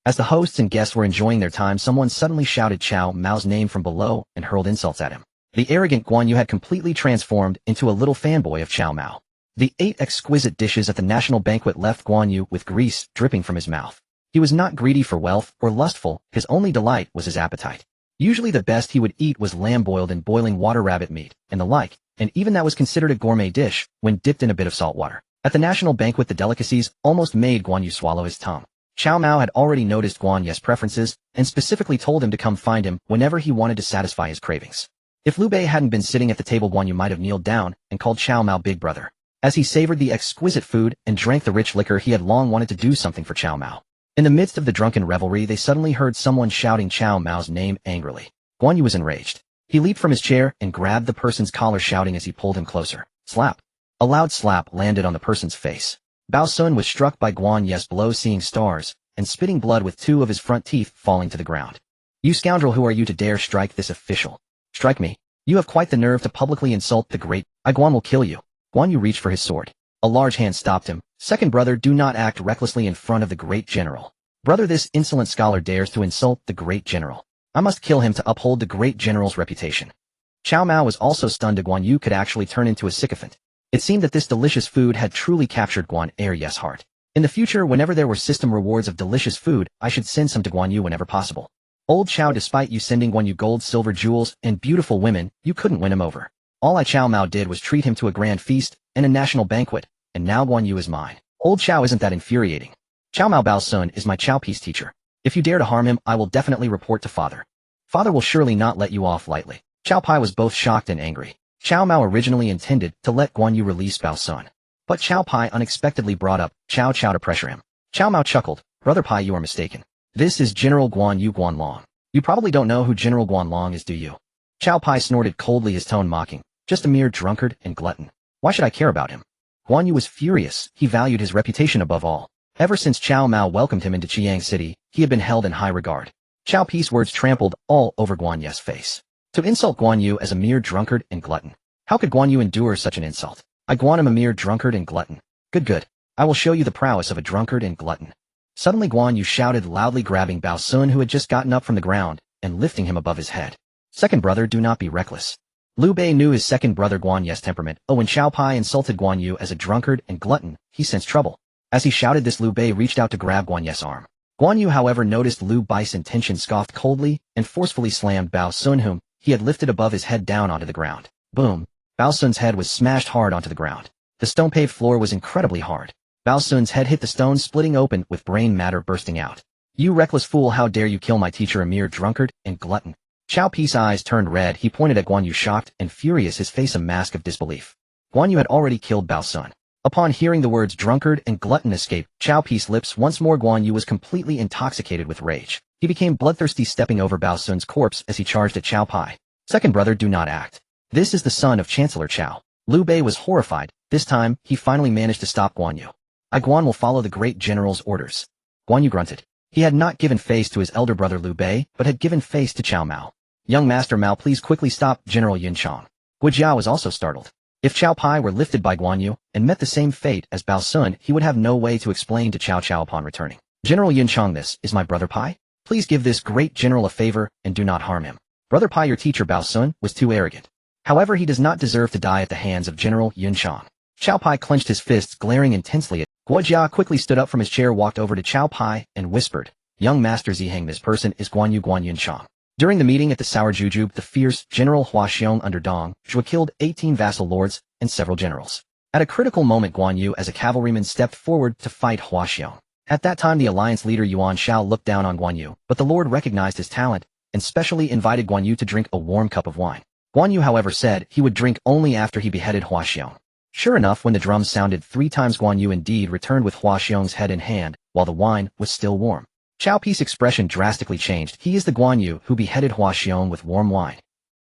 As the hosts and guests were enjoying their time, someone suddenly shouted Cao Mao's name from below and hurled insults at him. The arrogant Guan Yu had completely transformed into a little fanboy of Cao Mao. The 8 exquisite dishes at the national banquet left Guan Yu with grease dripping from his mouth. He was not greedy for wealth or lustful, his only delight was his appetite. Usually the best he would eat was lamb boiled in boiling water, rabbit meat, and the like, and even that was considered a gourmet dish when dipped in a bit of salt water. At the national banquet the delicacies almost made Guan Yu swallow his tongue. Cao Mao had already noticed Guan Yu's preferences and specifically told him to come find him whenever he wanted to satisfy his cravings. If Liu Bei hadn't been sitting at the table, Guan Yu might have kneeled down and called Cao Mao big brother. As he savored the exquisite food and drank the rich liquor, he had long wanted to do something for Cao Mao. In the midst of the drunken revelry, they suddenly heard someone shouting Cao Mao's name angrily. Guan Yu was enraged. He leaped from his chair and grabbed the person's collar, shouting as he pulled him closer. Slap. A loud slap landed on the person's face. Bao Sun was struck by Guan Yu's blow, seeing stars and spitting blood, with 2 of his front teeth falling to the ground. You scoundrel, who are you to dare strike this official? Strike me. You have quite the nerve to publicly insult the great. Guan will kill you. Guan Yu reached for his sword. A large hand stopped him. Second brother, do not act recklessly in front of the great general. Brother, this insolent scholar dares to insult the great general. I must kill him to uphold the great general's reputation. Cao Mao was also stunned that Guan Yu could actually turn into a sycophant. It seemed that this delicious food had truly captured Guan Yu's heart. In the future, whenever there were system rewards of delicious food, I should send some to Guan Yu whenever possible. Old Cao, despite you sending Guan Yu gold, silver, jewels, and beautiful women, you couldn't win him over. All Cao Mao did was treat him to a grand feast and a national banquet, and now Guan Yu is mine. Old Cao, isn't that infuriating? Cao Mao Bao Sun is my Cao Peace teacher. If you dare to harm him, I will definitely report to father. Father will surely not let you off lightly. Cao Pai was both shocked and angry. Cao Mao originally intended to let Guan Yu release Bao Sun, but Cao Pai unexpectedly brought up Cao Cao to pressure him. Cao Mao chuckled. Brother Pai, you are mistaken. This is General Guan Yu Guanlong. You probably don't know who General Guanlong is, do you? Cao Pai snorted coldly, his tone mocking. Just a mere drunkard and glutton. Why should I care about him? Guan Yu was furious. He valued his reputation above all. Ever since Cao Mao welcomed him into Chiang City, he had been held in high regard. Cao Pi's words trampled all over Guan Yu's face. To insult Guan Yu as a mere drunkard and glutton. How could Guan Yu endure such an insult? Guan am a mere drunkard and glutton. Good. I will show you the prowess of a drunkard and glutton. Suddenly Guan Yu shouted loudly, grabbing Bao Sun, who had just gotten up from the ground, and lifting him above his head. Second brother, do not be reckless. Liu Bei knew his second brother Guan Yu's temperament. When Cao Pai insulted Guan Yu as a drunkard and glutton, he sensed trouble. As he shouted this, Liu Bei reached out to grab Guan Yu's arm. Guan Yu, however, noticed Liu Bei's intention, scoffed coldly, and forcefully slammed Bao Sun, whom he had lifted above his head, down onto the ground. Boom! Bao Sun's head was smashed hard onto the ground. The stone-paved floor was incredibly hard. Bao Sun's head hit the stone, splitting open, with brain matter bursting out. You reckless fool, how dare you kill my teacher, a mere drunkard and glutton. Cao Pi's eyes turned red. He pointed at Guan Yu, shocked and furious, his face a mask of disbelief. Guan Yu had already killed Bao Sun. Upon hearing the words drunkard and glutton escape Cao Pi's lips once more, Guan Yu was completely intoxicated with rage. He became bloodthirsty, stepping over Bao Sun's corpse as he charged at Cao Pai. Second brother, do not act. This is the son of Chancellor Cao. Liu Bei was horrified. This time, he finally managed to stop Guan Yu. Guan will follow the great general's orders. Guan Yu grunted. He had not given face to his elder brother Liu Bei, but had given face to Cao Mao. Young Master Mao, please quickly stop General Yun Chong. Gu Jiao was also startled. If Cao Pai were lifted by Guan Yu and met the same fate as Bao Sun, he would have no way to explain to Cao Cao upon returning. General Yun Chong, this is my brother Pai. Please give this great general a favor and do not harm him. Brother Pai, your teacher Bao Sun was too arrogant. However, he does not deserve to die at the hands of General Yun Chong. Cao Pai clenched his fists, glaring intensely at Gu Jia. Quickly stood up from his chair, walked over to Cao Pai, and whispered, Young Master Ziheng, this person is Guan Yun Chong. During the meeting at the Sour Jujube, the fierce General Hua Xiong under Dong Zhuo killed 18 vassal lords and several generals. At a critical moment, Guan Yu as a cavalryman stepped forward to fight Hua Xiong. At that time, the alliance leader Yuan Shao looked down on Guan Yu, but the lord recognized his talent and specially invited Guan Yu to drink a warm cup of wine. Guan Yu, however, said he would drink only after he beheaded Hua Xiong. Sure enough, when the drums sounded 3 times, Guan Yu indeed returned with Hua Xiong's head in hand, while the wine was still warm. Cao Pi's expression drastically changed. He is the Guan Yu who beheaded Hua Xiong with warm wine.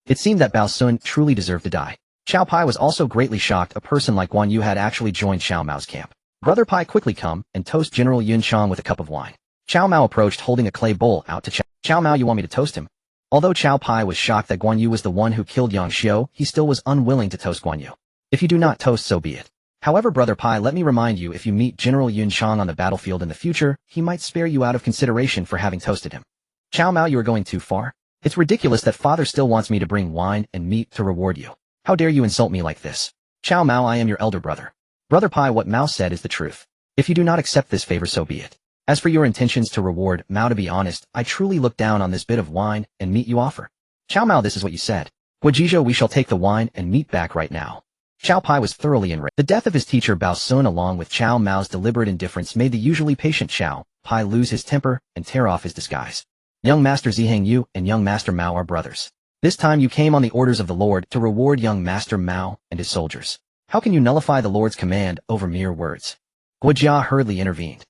It seemed that Bao Sun truly deserved to die. Cao Pai was also greatly shocked. A person like Guan Yu had actually joined Cao Mao's camp. Brother Pai, quickly come and toast General Yun Chong with a cup of wine. Cao Mao approached, holding a clay bowl out to Cao Mao. You want me to toast him? Although Cao Pai was shocked that Guan Yu was the one who killed Zhang Xiu, he still was unwilling to toast Guan Yu. If you do not toast, so be it. However, Brother Pai, let me remind you, if you meet General Yun Chong on the battlefield in the future, he might spare you out of consideration for having toasted him. Cao Mao, you are going too far. It's ridiculous that father still wants me to bring wine and meat to reward you. How dare you insult me like this? Cao Mao, I am your elder brother. Brother Pai, what Mao said is the truth. If you do not accept this favor, so be it. As for your intentions to reward Mao, to be honest, I truly look down on this bit of wine and meat you offer. Cao Mao, this is what you said. Guajizhou, we shall take the wine and meat back right now. Cao Pai was thoroughly enraged. The death of his teacher Bao Sun along with Cao Mao's deliberate indifference made the usually patient Cao Pai lose his temper and tear off his disguise. Young Master Ziheng, you and young Master Mao are brothers. This time you came on the orders of the Lord to reward young Master Mao and his soldiers. How can you nullify the Lord's command over mere words? Guojia hurriedly intervened.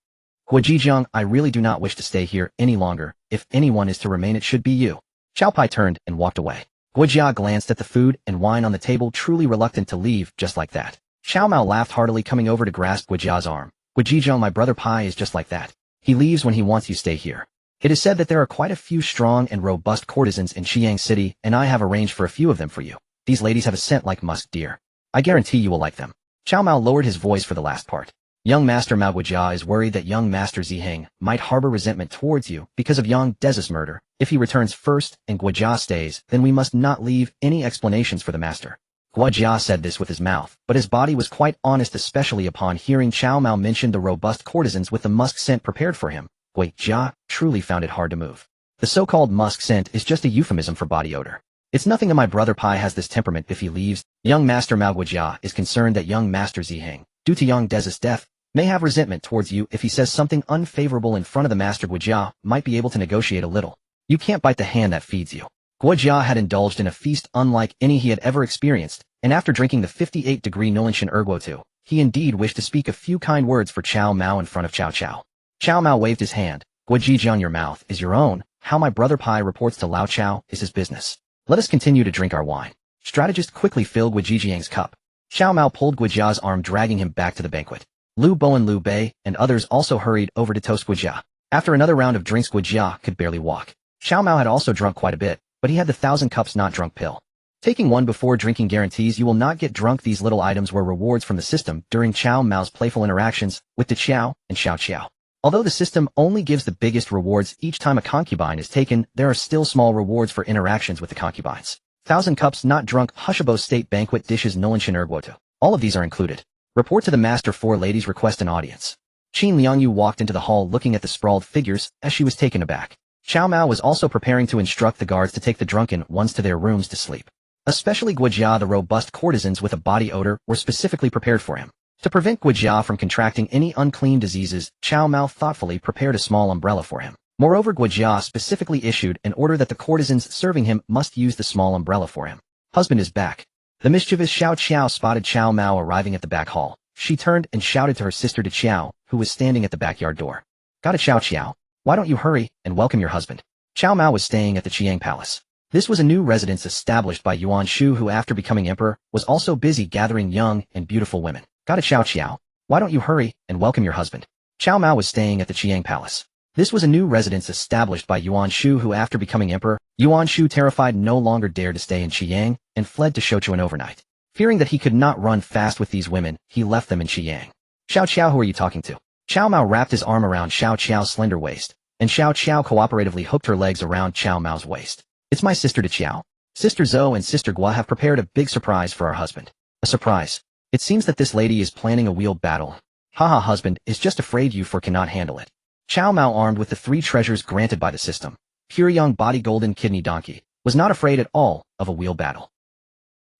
Guojizhang, I really do not wish to stay here any longer. If anyone is to remain, it should be you. Cao Pai turned and walked away. Guojia glanced at the food and wine on the table, truly reluctant to leave just like that. Cao Mao laughed heartily, coming over to grasp Guojia's arm. Guojizhang, my brother Pai is just like that. He leaves when he wants, you stay here. It is said that there are quite a few strong and robust courtesans in Xiang City, and I have arranged for a few of them for you. These ladies have a scent like musk deer. I guarantee you will like them. Cao Mao lowered his voice for the last part. Young Master Mao, Guojia is worried that young Master Ziheng might harbor resentment towards you because of young Deza's murder. If he returns first and Guojia stays, then we must not leave any explanations for the master. Guojia said this with his mouth, but his body was quite honest, especially upon hearing Cao Mao mention the robust courtesans with the musk scent prepared for him. Guojia truly found it hard to move. The so-called musk scent is just a euphemism for body odor. It's nothing, and my brother Pai has this temperament. If he leaves, young Master Mao, Guojia is concerned that young Master Ziheng, due to young Deza's death, may have resentment towards you. If he says something unfavorable in front of the master, Guojia might be able to negotiate a little. You can't bite the hand that feeds you. Guojia had indulged in a feast unlike any he had ever experienced, and after drinking the 58-degree Nolinshan Erguotu, he indeed wished to speak a few kind words for Cao Mao in front of Cao Cao. Cao Mao waved his hand. Guojizhang, your mouth is your own. How my brother Pai reports to Lao Chao is his business. Let us continue to drink our wine. Strategist quickly filled Guojizhang's cup. Cao Mao pulled Guojia's arm, dragging him back to the banquet. Lu Bo and Lu Bei and others also hurried over to toast Guojia. After another round of drinks, Guojia could barely walk. Cao Mao had also drunk quite a bit, but he had the 1,000 cups not drunk pill. Taking one before drinking guarantees you will not get drunk. These little items were rewards from the system during Cao Mao's playful interactions with the Qiao and Xiao Qiao. Although the system only gives the biggest rewards each time a concubine is taken, there are still small rewards for interactions with the concubines. 1,000 cups not drunk, Hushabo state banquet dishes, Nolinshan Erguotu. All of these are included. Report to the master. 4 ladies request an audience. Qin Liangyu walked into the hall looking at the sprawled figures as she was taken aback. Cao Mao was also preparing to instruct the guards to take the drunken ones to their rooms to sleep. Especially Guojia, the robust courtesans with a body odor were specifically prepared for him. To prevent Guojia from contracting any unclean diseases, Cao Mao thoughtfully prepared a small umbrella for him. Moreover, Guojia specifically issued an order that the courtesans serving him must use the small umbrella for him. Husband is back. The mischievous Xiao Qiao spotted Cao Mao arriving at the back hall. She turned and shouted to her sister De Qiao, who was standing at the backyard door. Got it, Xiao Qiao. Why don't you hurry and welcome your husband? Cao Mao was staying at the Qiang Palace. This was a new residence established by Yuan Shu, who after becoming emperor was also busy gathering young and beautiful women. Got it, Xiao Qiao. Why don't you hurry and welcome your husband? Cao Mao was staying at the Qiang Palace. This was a new residence established by Yuan Shu, who after becoming emperor, Yuan Shu, terrified, no longer dared to stay in Qiang and fled to Shouchuan overnight. Fearing that he could not run fast with these women, he left them in Qiang. Xiao Qiao, who are you talking to? Cao Mao wrapped his arm around Xiao Qiao's slender waist, and Xiao Qiao cooperatively hooked her legs around Cao Mao's waist. It's my sister De Qiao. Sister Zou and Sister Gua have prepared a big surprise for our husband. A surprise? It seems that this lady is planning a wheeled battle. Haha, husband is just afraid you cannot handle it. Cao Mao, armed with the 3 treasures granted by the system, pure young body golden kidney donkey, was not afraid at all of a wheel battle.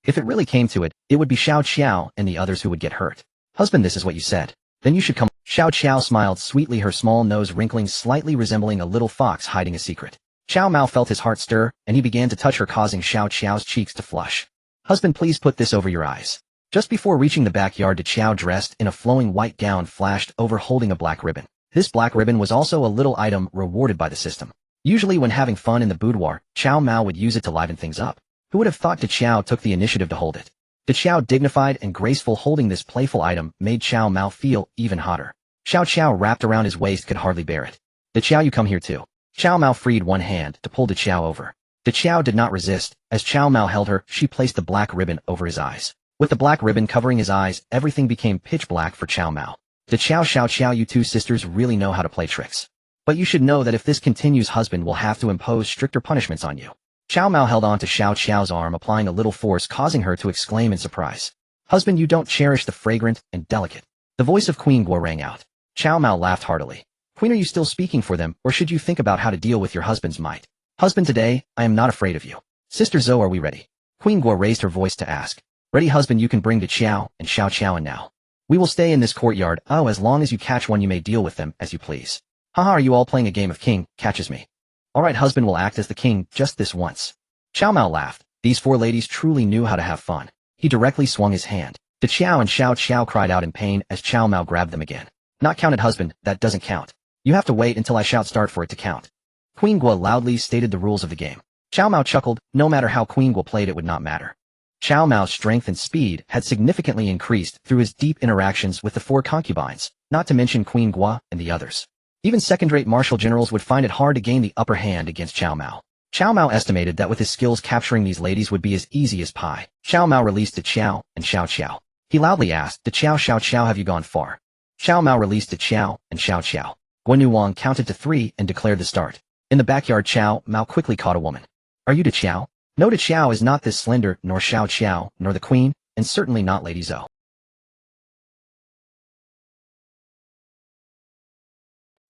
If it really came to it, it would be Xiao Qiao and the others who would get hurt. Husband, this is what you said. Then you should come. Xiao Qiao smiled sweetly, her small nose wrinkling slightly, resembling a little fox hiding a secret. Cao Mao felt his heart stir, and he began to touch her, causing Xiao Qiao's cheeks to flush. Husband, please put this over your eyes. Just before reaching the backyard, De Qiao, dressed in a flowing white gown, flashed over holding a black ribbon. This black ribbon was also a little item rewarded by the system. Usually when having fun in the boudoir, Cao Mao would use it to liven things up. Who would have thought De Qiao took the initiative to hold it? De Qiao, dignified and graceful, holding this playful item, made Cao Mao feel even hotter. Xiao Qiao, wrapped around his waist, could hardly bear it. De Qiao, you come here too. Cao Mao freed one hand to pull De Qiao over. De Qiao did not resist. As Cao Mao held her, she placed the black ribbon over his eyes. With the black ribbon covering his eyes, everything became pitch black for Cao Mao. De Qiao, Xiao Qiao, you 2 sisters really know how to play tricks. But you should know that if this continues, husband will have to impose stricter punishments on you. Cao Mao held on to Xiao Qiao's arm, applying a little force, causing her to exclaim in surprise. Husband, you don't cherish the fragrant and delicate. The voice of Queen Guo rang out. Cao Mao laughed heartily. Queen, are you still speaking for them, or should you think about how to deal with your husband's might? Husband, today, I am not afraid of you. Sister Zou, are we ready? Queen Guo raised her voice to ask. Ready, husband, you can bring to Xiao and Xiao and now. We will stay in this courtyard, as long as you catch one you may deal with them as you please. Haha, are you all playing a game of king, catches me? Alright, husband will act as the king just this once. Cao Mao laughed. These four ladies truly knew how to have fun. He directly swung his hand. To Xiao and Xiao cried out in pain as Cao Mao grabbed them again. Not counted, husband, that doesn't count. You have to wait until I shout start for it to count. Queen Guo loudly stated the rules of the game. Cao Mao chuckled, no matter how Queen Guo played it would not matter. Cao Mao's strength and speed had significantly increased through his deep interactions with the four concubines, not to mention Queen Guo and the others. Even second-rate martial generals would find it hard to gain the upper hand against Cao Mao. Cao Mao estimated that with his skills capturing these ladies would be as easy as pie. Cao Mao released to Xiao and Xiao. He loudly asked, to Xiao, have you gone far? Cao Mao released to Xiao and Xiao. Guan Wang counted to 3 and declared the start. In the backyard, Cao Mao quickly caught a woman. Are you to Xiao? No, to Xiao is not this slender, nor Xiao, nor the queen, and certainly not Lady Zou.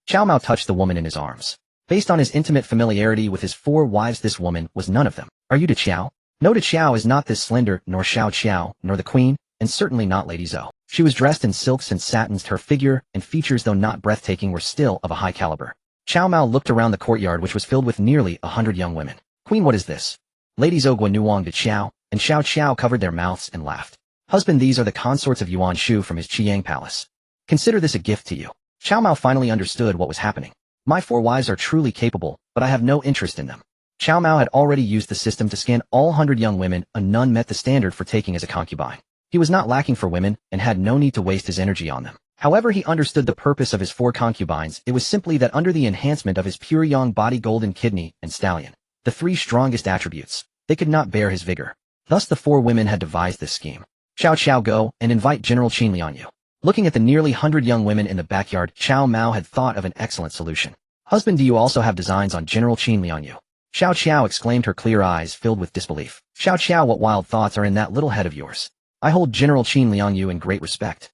Cao Mao touched the woman in his arms. Based on his intimate familiarity with his 4 wives, this woman was none of them. Are you to Xiao? No, to Xiao is not this slender, nor Xiao, nor the queen, and certainly not Lady Zou. She was dressed in silks and satins. Her figure and features, though not breathtaking, were still of a high caliber. Cao Mao looked around the courtyard, which was filled with nearly 100 young women. Queen, what is this? Lady Zou, Guan Wang to Xiao, and Xiao covered their mouths and laughed. Husband, these are the consorts of Yuan Shu from his Qiyang palace. Consider this a gift to you. Cao Mao finally understood what was happening. My 4 wives are truly capable, but I have no interest in them. Cao Mao had already used the system to scan all 100 young women, and none met the standard for taking as a concubine. He was not lacking for women, and had no need to waste his energy on them. However, he understood the purpose of his 4 concubines. It was simply that under the enhancement of his pure young body, golden kidney, and stallion, the 3 strongest attributes, they could not bear his vigor. Thus the 4 women had devised this scheme. Xiao, go and invite General Qin Lianyu. Looking at the nearly 100 young women in the backyard, Cao Mao had thought of an excellent solution. Husband, do you also have designs on General Qin Lianyu? Xiao exclaimed, her clear eyes filled with disbelief. Xiao, what wild thoughts are in that little head of yours? I hold General Qin Lianyu in great respect.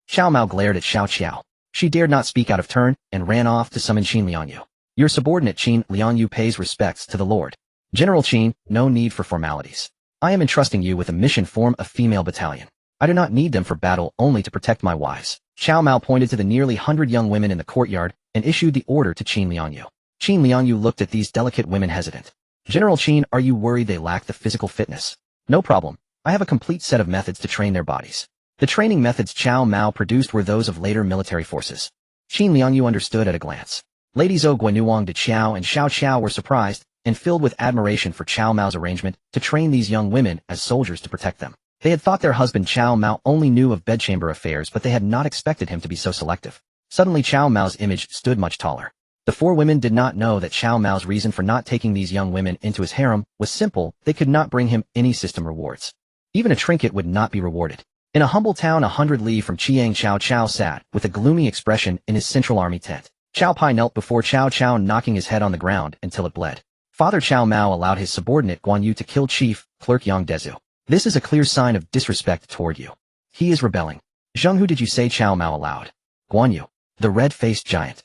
Cao Mao glared at Xiao. She dared not speak out of turn, and ran off to summon Qin Lianyu. Your subordinate Qin Lianyu pays respects to the Lord. General Qin, no need for formalities. I am entrusting you with a mission. Form a female battalion. I do not need them for battle, only to protect my wives. Cao Mao pointed to the nearly 100 young women in the courtyard, and issued the order to Qin Lianyu. Qin Lianyu looked at these delicate women hesitant. General Qin, are you worried they lack the physical fitness? No problem. I have a complete set of methods to train their bodies. The training methods Cao Mao produced were those of later military forces. Qin Lianyu understood at a glance. Lady Zou, Guan Wang to Xiao and Xiao were surprised, and filled with admiration for Cao Mao's arrangement to train these young women as soldiers to protect them. They had thought their husband Cao Mao only knew of bedchamber affairs, but they had not expected him to be so selective. Suddenly Cao Mao's image stood much taller. The 4 women did not know that Cao Mao's reason for not taking these young women into his harem was simple. They could not bring him any system rewards. Even a trinket would not be rewarded. In a humble town 100 li from Chiang, Cao sat with a gloomy expression in his central army tent. Cao Pai knelt before Cao, knocking his head on the ground until it bled. Father Cao Mao allowed his subordinate Guan Yu to kill Chief Clerk Yang Dezu. This is a clear sign of disrespect toward you. He is rebelling. Zhang, who did you say? Cao Mao allowed. Guan Yu, the red-faced giant.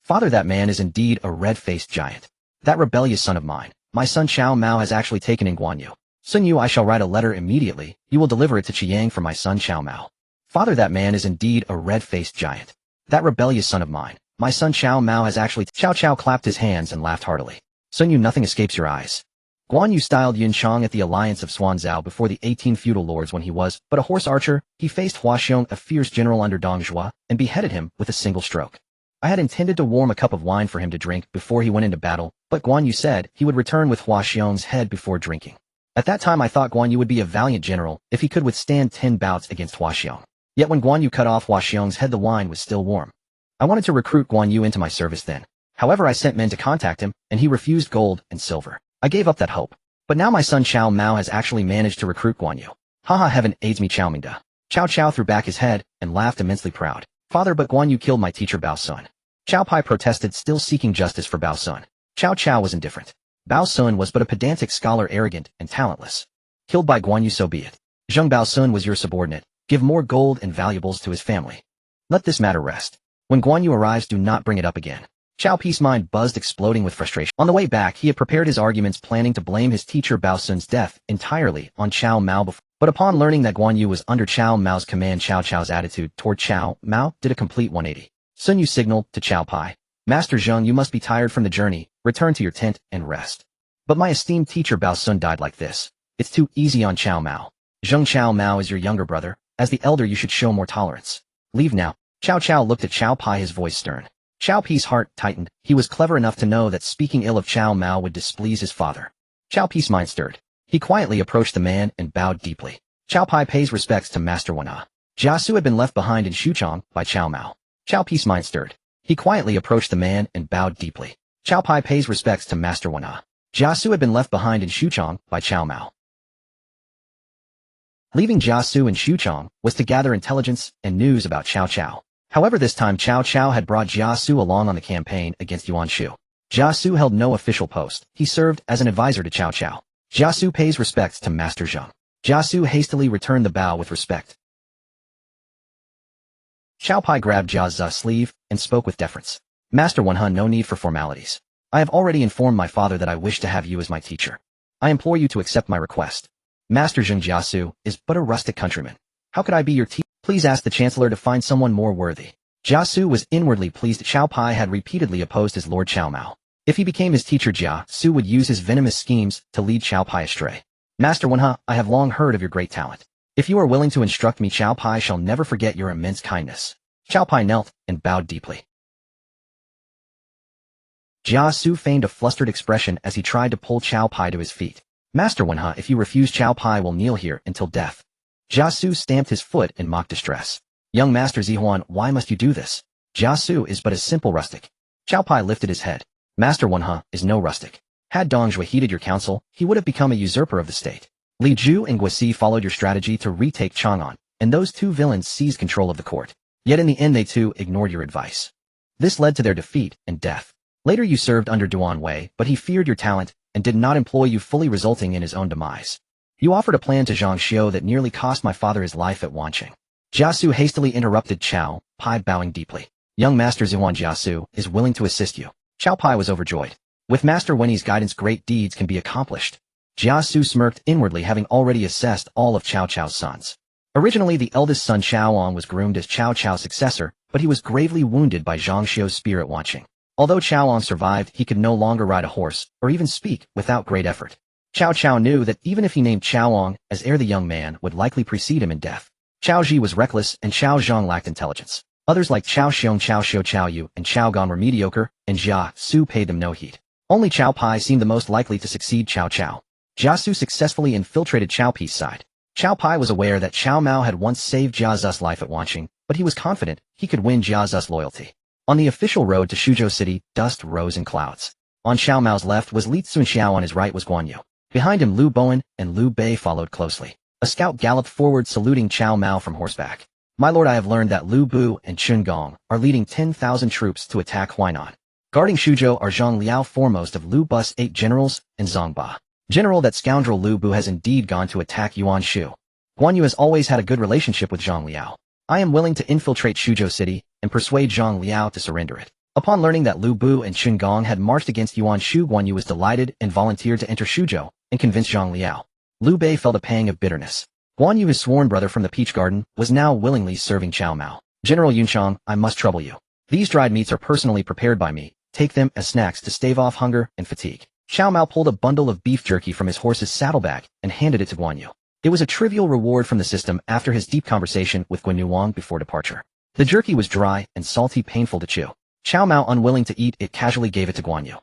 Father, that man is indeed a red-faced giant. That rebellious son of mine. My son Cao Mao has actually taken in Guan Yu. Sun Yu, I shall write a letter immediately. You will deliver it to Chiang for my son Cao Mao. Father, that man is indeed a red-faced giant. That rebellious son of mine. My son Cao Mao has actually... Cao clapped his hands and laughed heartily. Sun Yu, nothing escapes your eyes. Guan Yu styled Yun Chang at the alliance of Xuanzao before the 18 feudal lords when he was but a horse archer. He faced Hua Xiong, a fierce general under Dong Zhuo, and beheaded him with a single stroke. I had intended to warm a cup of wine for him to drink before he went into battle, but Guan Yu said he would return with Hua Xiong's head before drinking. At that time I thought Guan Yu would be a valiant general if he could withstand 10 bouts against Hua Xiong. Yet when Guan Yu cut off Hua Xiong's head, the wine was still warm. I wanted to recruit Guan Yu into my service then. However, I sent men to contact him, and he refused gold and silver. I gave up that hope. But now my son Cao Mao has actually managed to recruit Guan Yu. Haha, heaven aids me, Cao Mingda. Cao threw back his head and laughed immensely proud. Father, but Guan Yu killed my teacher Bao Sun. Cao Pai protested, still seeking justice for Bao Sun. Cao was indifferent. Bao Sun was but a pedantic scholar, arrogant and talentless. Killed by Guan Yu, so be it. Zhang Baosun was your subordinate. Give more gold and valuables to his family. Let this matter rest. When Guan Yu arrives, do not bring it up again. Cao Pi's mind buzzed, exploding with frustration. On the way back, he had prepared his arguments, planning to blame his teacher Baosun's death entirely on Cao Mao before. But upon learning that Guan Yu was under Cao Mao's command, Cao Cao's attitude toward Cao Mao did a complete 180. Sun Yu signaled to Cao Pi, Master Zhang, you must be tired from the journey, return to your tent and rest. But my esteemed teacher Baosun died like this. It's too easy on Cao Mao. Zhang Cao Mao is your younger brother. As the elder, you should show more tolerance. Leave now. Cao Cao looked at Cao Pi, his voice stern. Cao Pi's heart tightened. He was clever enough to know that speaking ill of Cao Mao would displease his father. Cao Pi's mind stirred. He quietly approached the man and bowed deeply. Cao Pi pays respects to Master Wana. Jia Su had been left behind in Xuchang by Cao Mao. Cao Pi's mind stirred. He quietly approached the man and bowed deeply. Cao Pi pays respects to Master Wana. Jia Su had been left behind in Xuchang by Cao Mao. Leaving Jia Su in Xuchang was to gather intelligence and news about Cao Cao. However, this time Cao Cao had brought Jia Su along on the campaign against Yuan Shu. Jia Su held no official post. He served as an advisor to Cao Cao. Jia Su pays respects to Master Zhang. Jia Su hastily returned the bow with respect. Cao Pi grabbed Jia Zu's sleeve and spoke with deference. Master Wenhun, no need for formalities. I have already informed my father that I wish to have you as my teacher. I implore you to accept my request. Master Zhang, Jia Su is but a rustic countryman. How could I be your teacher? Please ask the Chancellor to find someone more worthy. Jia Su was inwardly pleased. Cao Pi had repeatedly opposed his Lord Cao Mao. If he became his teacher, Jia Su would use his venomous schemes to lead Cao Pi astray. Master Wenhun, I have long heard of your great talent. If you are willing to instruct me, Cao Pi shall never forget your immense kindness. Cao Pi knelt and bowed deeply. Jia Su feigned a flustered expression as he tried to pull Cao Pi to his feet. Master Wenhun, if you refuse, Cao Pi will kneel here until death. Jia Su stamped his foot in mock distress. Young Master Zihuan, why must you do this? Jia Su is but a simple rustic. Cao Pi lifted his head. Master Wenhun is no rustic. Had Dong Zhui heeded your counsel, he would have become a usurper of the state. Li Ju and Guisi followed your strategy to retake Chang'an, and those two villains seized control of the court. Yet in the end they too ignored your advice. This led to their defeat and death. Later you served under Duan Wei, but he feared your talent and did not employ you fully, resulting in his own demise. You offered a plan to Zhang Xiu that nearly cost my father his life at Wanqing. Jia Su hastily interrupted Cao Pi, bowing deeply. Young Master Zihuan, Jia Su is willing to assist you. Cao Pi was overjoyed. With Master Wenyi's guidance, great deeds can be accomplished. Jia Su smirked inwardly, having already assessed all of Cao Cao's sons. Originally, the eldest son Chaoan was groomed as Cao Cao's successor, but he was gravely wounded by Zhang Xiu's spear at Wanqing. Although Chaoan survived, he could no longer ride a horse, or even speak, without great effort. Cao Cao knew that even if he named Chaoan as heir, the young man would likely precede him in death. Cao Ji was reckless, and Cao Zhang lacked intelligence. Others like Cao Xiong, Cao Xiu, Cao Yu, and Cao Gan were mediocre, and Jia Su paid them no heed. Only Cao Pi seemed the most likely to succeed Cao Cao. Jia Su successfully infiltrated Cao Pi's side. Cao Pi was aware that Cao Mao had once saved Jia Zu's life at Wanqing, but he was confident he could win Jia Zu's loyalty. On the official road to Shuzhou City, dust rose in clouds. On Cao Mao's left was Li Cunxiao, on his right was Guan Yu. Behind him, Lu Bowen and Lu Bei followed closely. A scout galloped forward, saluting Cao Mao from horseback. My lord, I have learned that Lu Bu and Chun Gong are leading 10,000 troops to attack Huainan. Guarding Shuzhou are Zhang Liao, foremost of Lu Bu's 8 generals, and Zhang Ba. General, that scoundrel Lu Bu has indeed gone to attack Yuan Shu. Guan Yu has always had a good relationship with Zhang Liao. I am willing to infiltrate Shuzhou City and persuade Zhang Liao to surrender it. Upon learning that Lu Bu and Chun Gong had marched against Yuan Shu, Guan Yu was delighted and volunteered to enter Shuzhou and convince Zhang Liao. Lu Bei felt a pang of bitterness. Guan Yu, his sworn brother from the Peach Garden, was now willingly serving Cao Mao. General Yunchang, I must trouble you. These dried meats are personally prepared by me. Take them as snacks to stave off hunger and fatigue. Cao Mao pulled a bundle of beef jerky from his horse's saddlebag and handed it to Guan Yu. It was a trivial reward from the system after his deep conversation with Guan Yuang before departure. The jerky was dry and salty, painful to chew. Cao Mao, unwilling to eat it, casually gave it to Guan Yu.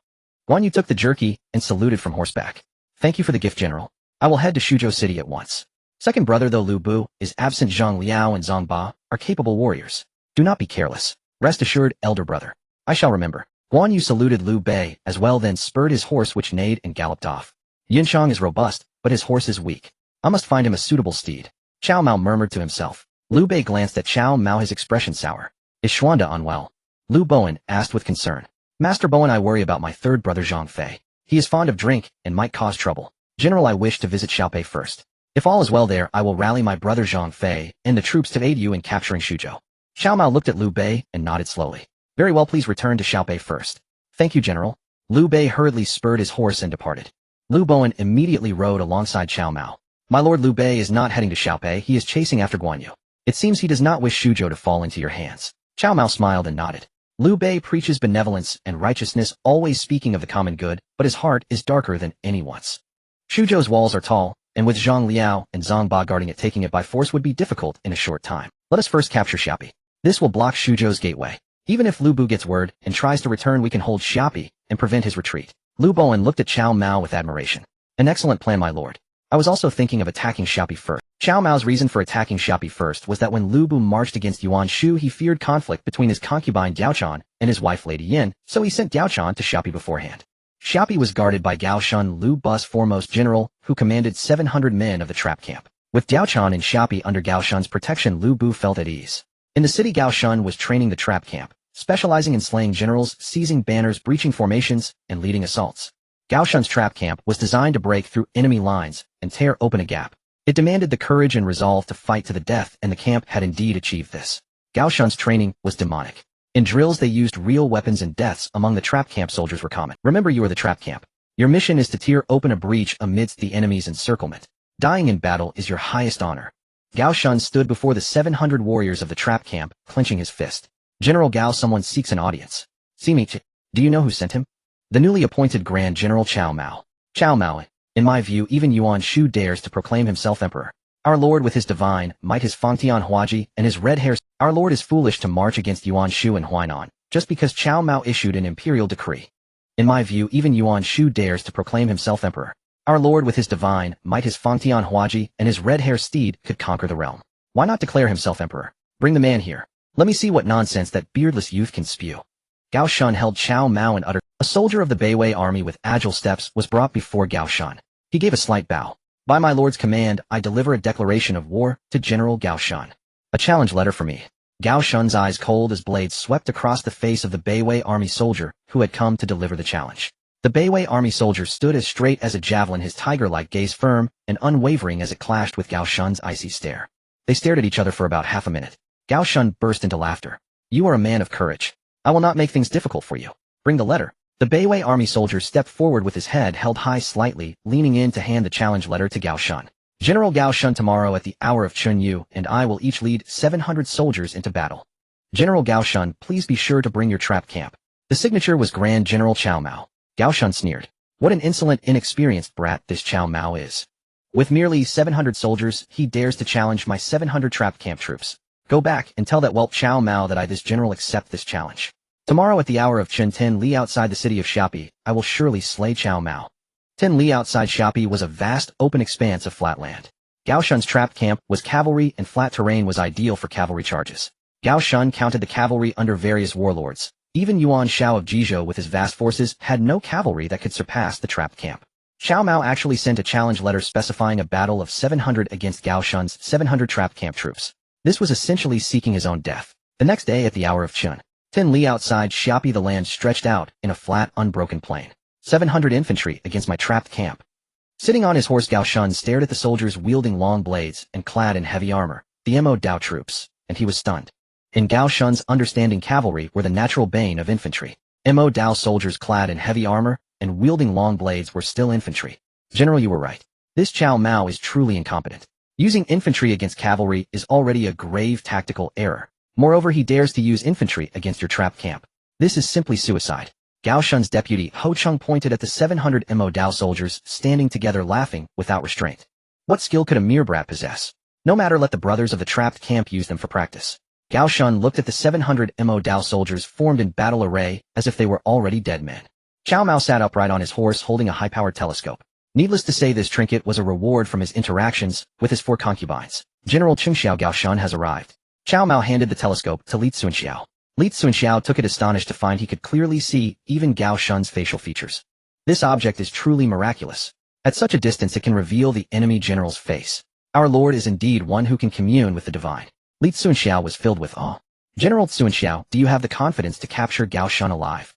Guan Yu took the jerky and saluted from horseback. Thank you for the gift, General. I will head to Shuzhou City at once. Second brother, though Lu Bu is absent, Zhang Liao and Zhang Ba are capable warriors. Do not be careless. Rest assured, elder brother. I shall remember. Guan Yu saluted Lu Bei as well, then spurred his horse, which neighed and galloped off. Yunchang is robust, but his horse is weak. I must find him a suitable steed. Cao Mao murmured to himself. Lu Bei glanced at Cao Mao, his expression sour. Is Xuanda unwell? Lu Bowen asked with concern. Master Bowen, I worry about my third brother Zhang Fei. He is fond of drink and might cause trouble. General, I wish to visit Xiaopei first. If all is well there, I will rally my brother Zhang Fei and the troops to aid you in capturing Xuzhou. Cao Mao looked at Liu Bei and nodded slowly. Very well, please return to Xiaopei first. Thank you, General. Liu Bei hurriedly spurred his horse and departed. Liu Bowen immediately rode alongside Cao Mao. My lord, Liu Bei is not heading to Xiaopei, he is chasing after Guan Yu. It seems he does not wish Xuzhou to fall into your hands. Cao Mao smiled and nodded. Liu Bei preaches benevolence and righteousness, always speaking of the common good, but his heart is darker than anyone's. Xuzhou's walls are tall, and with Zhang Liao and Zhang Ba guarding it, taking it by force would be difficult in a short time. Let us first capture Xiapi. This will block Xuzhou's gateway. Even if Lu Bu gets word and tries to return, we can hold Xiapi and prevent his retreat. Liu Bowen looked at Cao Mao with admiration. An excellent plan, my lord. I was also thinking of attacking Xiapi first. Cao Mao's reason for attacking Xiapi first was that when Lu Bu marched against Yuan Shu, he feared conflict between his concubine Diaochan and his wife Lady Yin, so he sent Diaochan to Xiapi beforehand. Xiapi was guarded by Gao Shun, Lu Bu's foremost general, who commanded 700 men of the trap camp. With Diaochan and Xiapi under Gao Shun's protection, Lu Bu felt at ease. In the city, Gao Shun was training the trap camp, specializing in slaying generals, seizing banners, breaching formations, and leading assaults. Gao Shun's trap camp was designed to break through enemy lines and tear open a gap. It demanded the courage and resolve to fight to the death, and the camp had indeed achieved this. Gao Shun's training was demonic. In drills, they used real weapons, and deaths among the trap camp soldiers were common. Remember, you are the trap camp. Your mission is to tear open a breach amidst the enemy's encirclement. Dying in battle is your highest honor. Gao Shun stood before the 700 warriors of the trap camp, clenching his fist. General Gao, someone seeks an audience. See me. Do you know who sent him? The newly appointed Grand General Cao Mao. Cao Mao, in my view, even Yuan Shu dares to proclaim himself emperor. Our lord with his divine might, his Fangtian Huaji, and his red hairs. Our lord is foolish to march against Yuan Shu and Huainan, just because Cao Mao issued an imperial decree. In my view, even Yuan Shu dares to proclaim himself emperor. Our lord with his divine might, his Fangtian Huaji, and his red hair steed could conquer the realm. Why not declare himself emperor? Bring the man here. Let me see what nonsense that beardless youth can spew. Gao Shun held Cao Mao and uttered. A soldier of the Beiwei army with agile steps was brought before Gao Shun. He gave a slight bow. By my lord's command, I deliver a declaration of war to General Gao Shun. A challenge letter for me. Gao Shun's eyes, cold as blades, swept across the face of the Beiwei army soldier who had come to deliver the challenge. The Beiwei army soldier stood as straight as a javelin, his tiger-like gaze firm and unwavering as it clashed with Gao Shun's icy stare. They stared at each other for about half a minute. Gao Shun burst into laughter. You are a man of courage. I will not make things difficult for you. Bring the letter. The Beiwei army soldier stepped forward with his head held high slightly, leaning in to hand the challenge letter to Gao Shun. General Gao Shun, tomorrow at the hour of Chun Yu and I will each lead 700 soldiers into battle. General Gao Shun, please be sure to bring your trap camp. The signature was Grand General Cao Mao. Gao Shun sneered. What an insolent, inexperienced brat this Cao Mao is. With merely 700 soldiers, he dares to challenge my 700 trap camp troops. Go back and tell that whelp Cao Mao that I, this general, accept this challenge. Tomorrow at the hour of Chen 10 Li outside the city of Xiapi, I will surely slay Cao Mao. 10 Li outside Xiapi was a vast, open expanse of flat land. Gao Shun's trap camp was cavalry, and flat terrain was ideal for cavalry charges. Gao Shun counted the cavalry under various warlords. Even Yuan Shao of Jizhou with his vast forces had no cavalry that could surpass the trap camp. Cao Mao actually sent a challenge letter specifying a battle of 700 against Gao Shun's 700 trap camp troops. This was essentially seeking his own death. The next day at the hour of Chun 10 Li outside Xiapi, the land stretched out in a flat, unbroken plain. 700 infantry against my trapped camp. Sitting on his horse, Gao Shun stared at the soldiers wielding long blades and clad in heavy armor, the Mo Dao troops, and he was stunned. In Gao Shun's understanding, cavalry were the natural bane of infantry. Mo Dao soldiers clad in heavy armor and wielding long blades were still infantry. General, you were right. This Cao Mao is truly incompetent. Using infantry against cavalry is already a grave tactical error. Moreover, he dares to use infantry against your trap camp. This is simply suicide. Gao Shun's deputy Ho Chung pointed at the 700 Mo Dao soldiers standing together, laughing without restraint. What skill could a mere brat possess? No matter, let the brothers of the trapped camp use them for practice. Gao Shun looked at the 700 Mo Dao soldiers formed in battle array as if they were already dead men. Cao Mao sat upright on his horse holding a high-powered telescope. Needless to say, this trinket was a reward from his interactions with his 4 concubines. General Li Cunxiao, Gao Shun has arrived. Cao Mao handed the telescope to Li Cunxiao. Li Cunxiao took it, astonished to find he could clearly see even Gao Shun's facial features. This object is truly miraculous. At such a distance it can reveal the enemy general's face. Our lord is indeed one who can commune with the divine. Li Cunxiao was filled with awe. General Cunxiao, do you have the confidence to capture Gao Shun alive?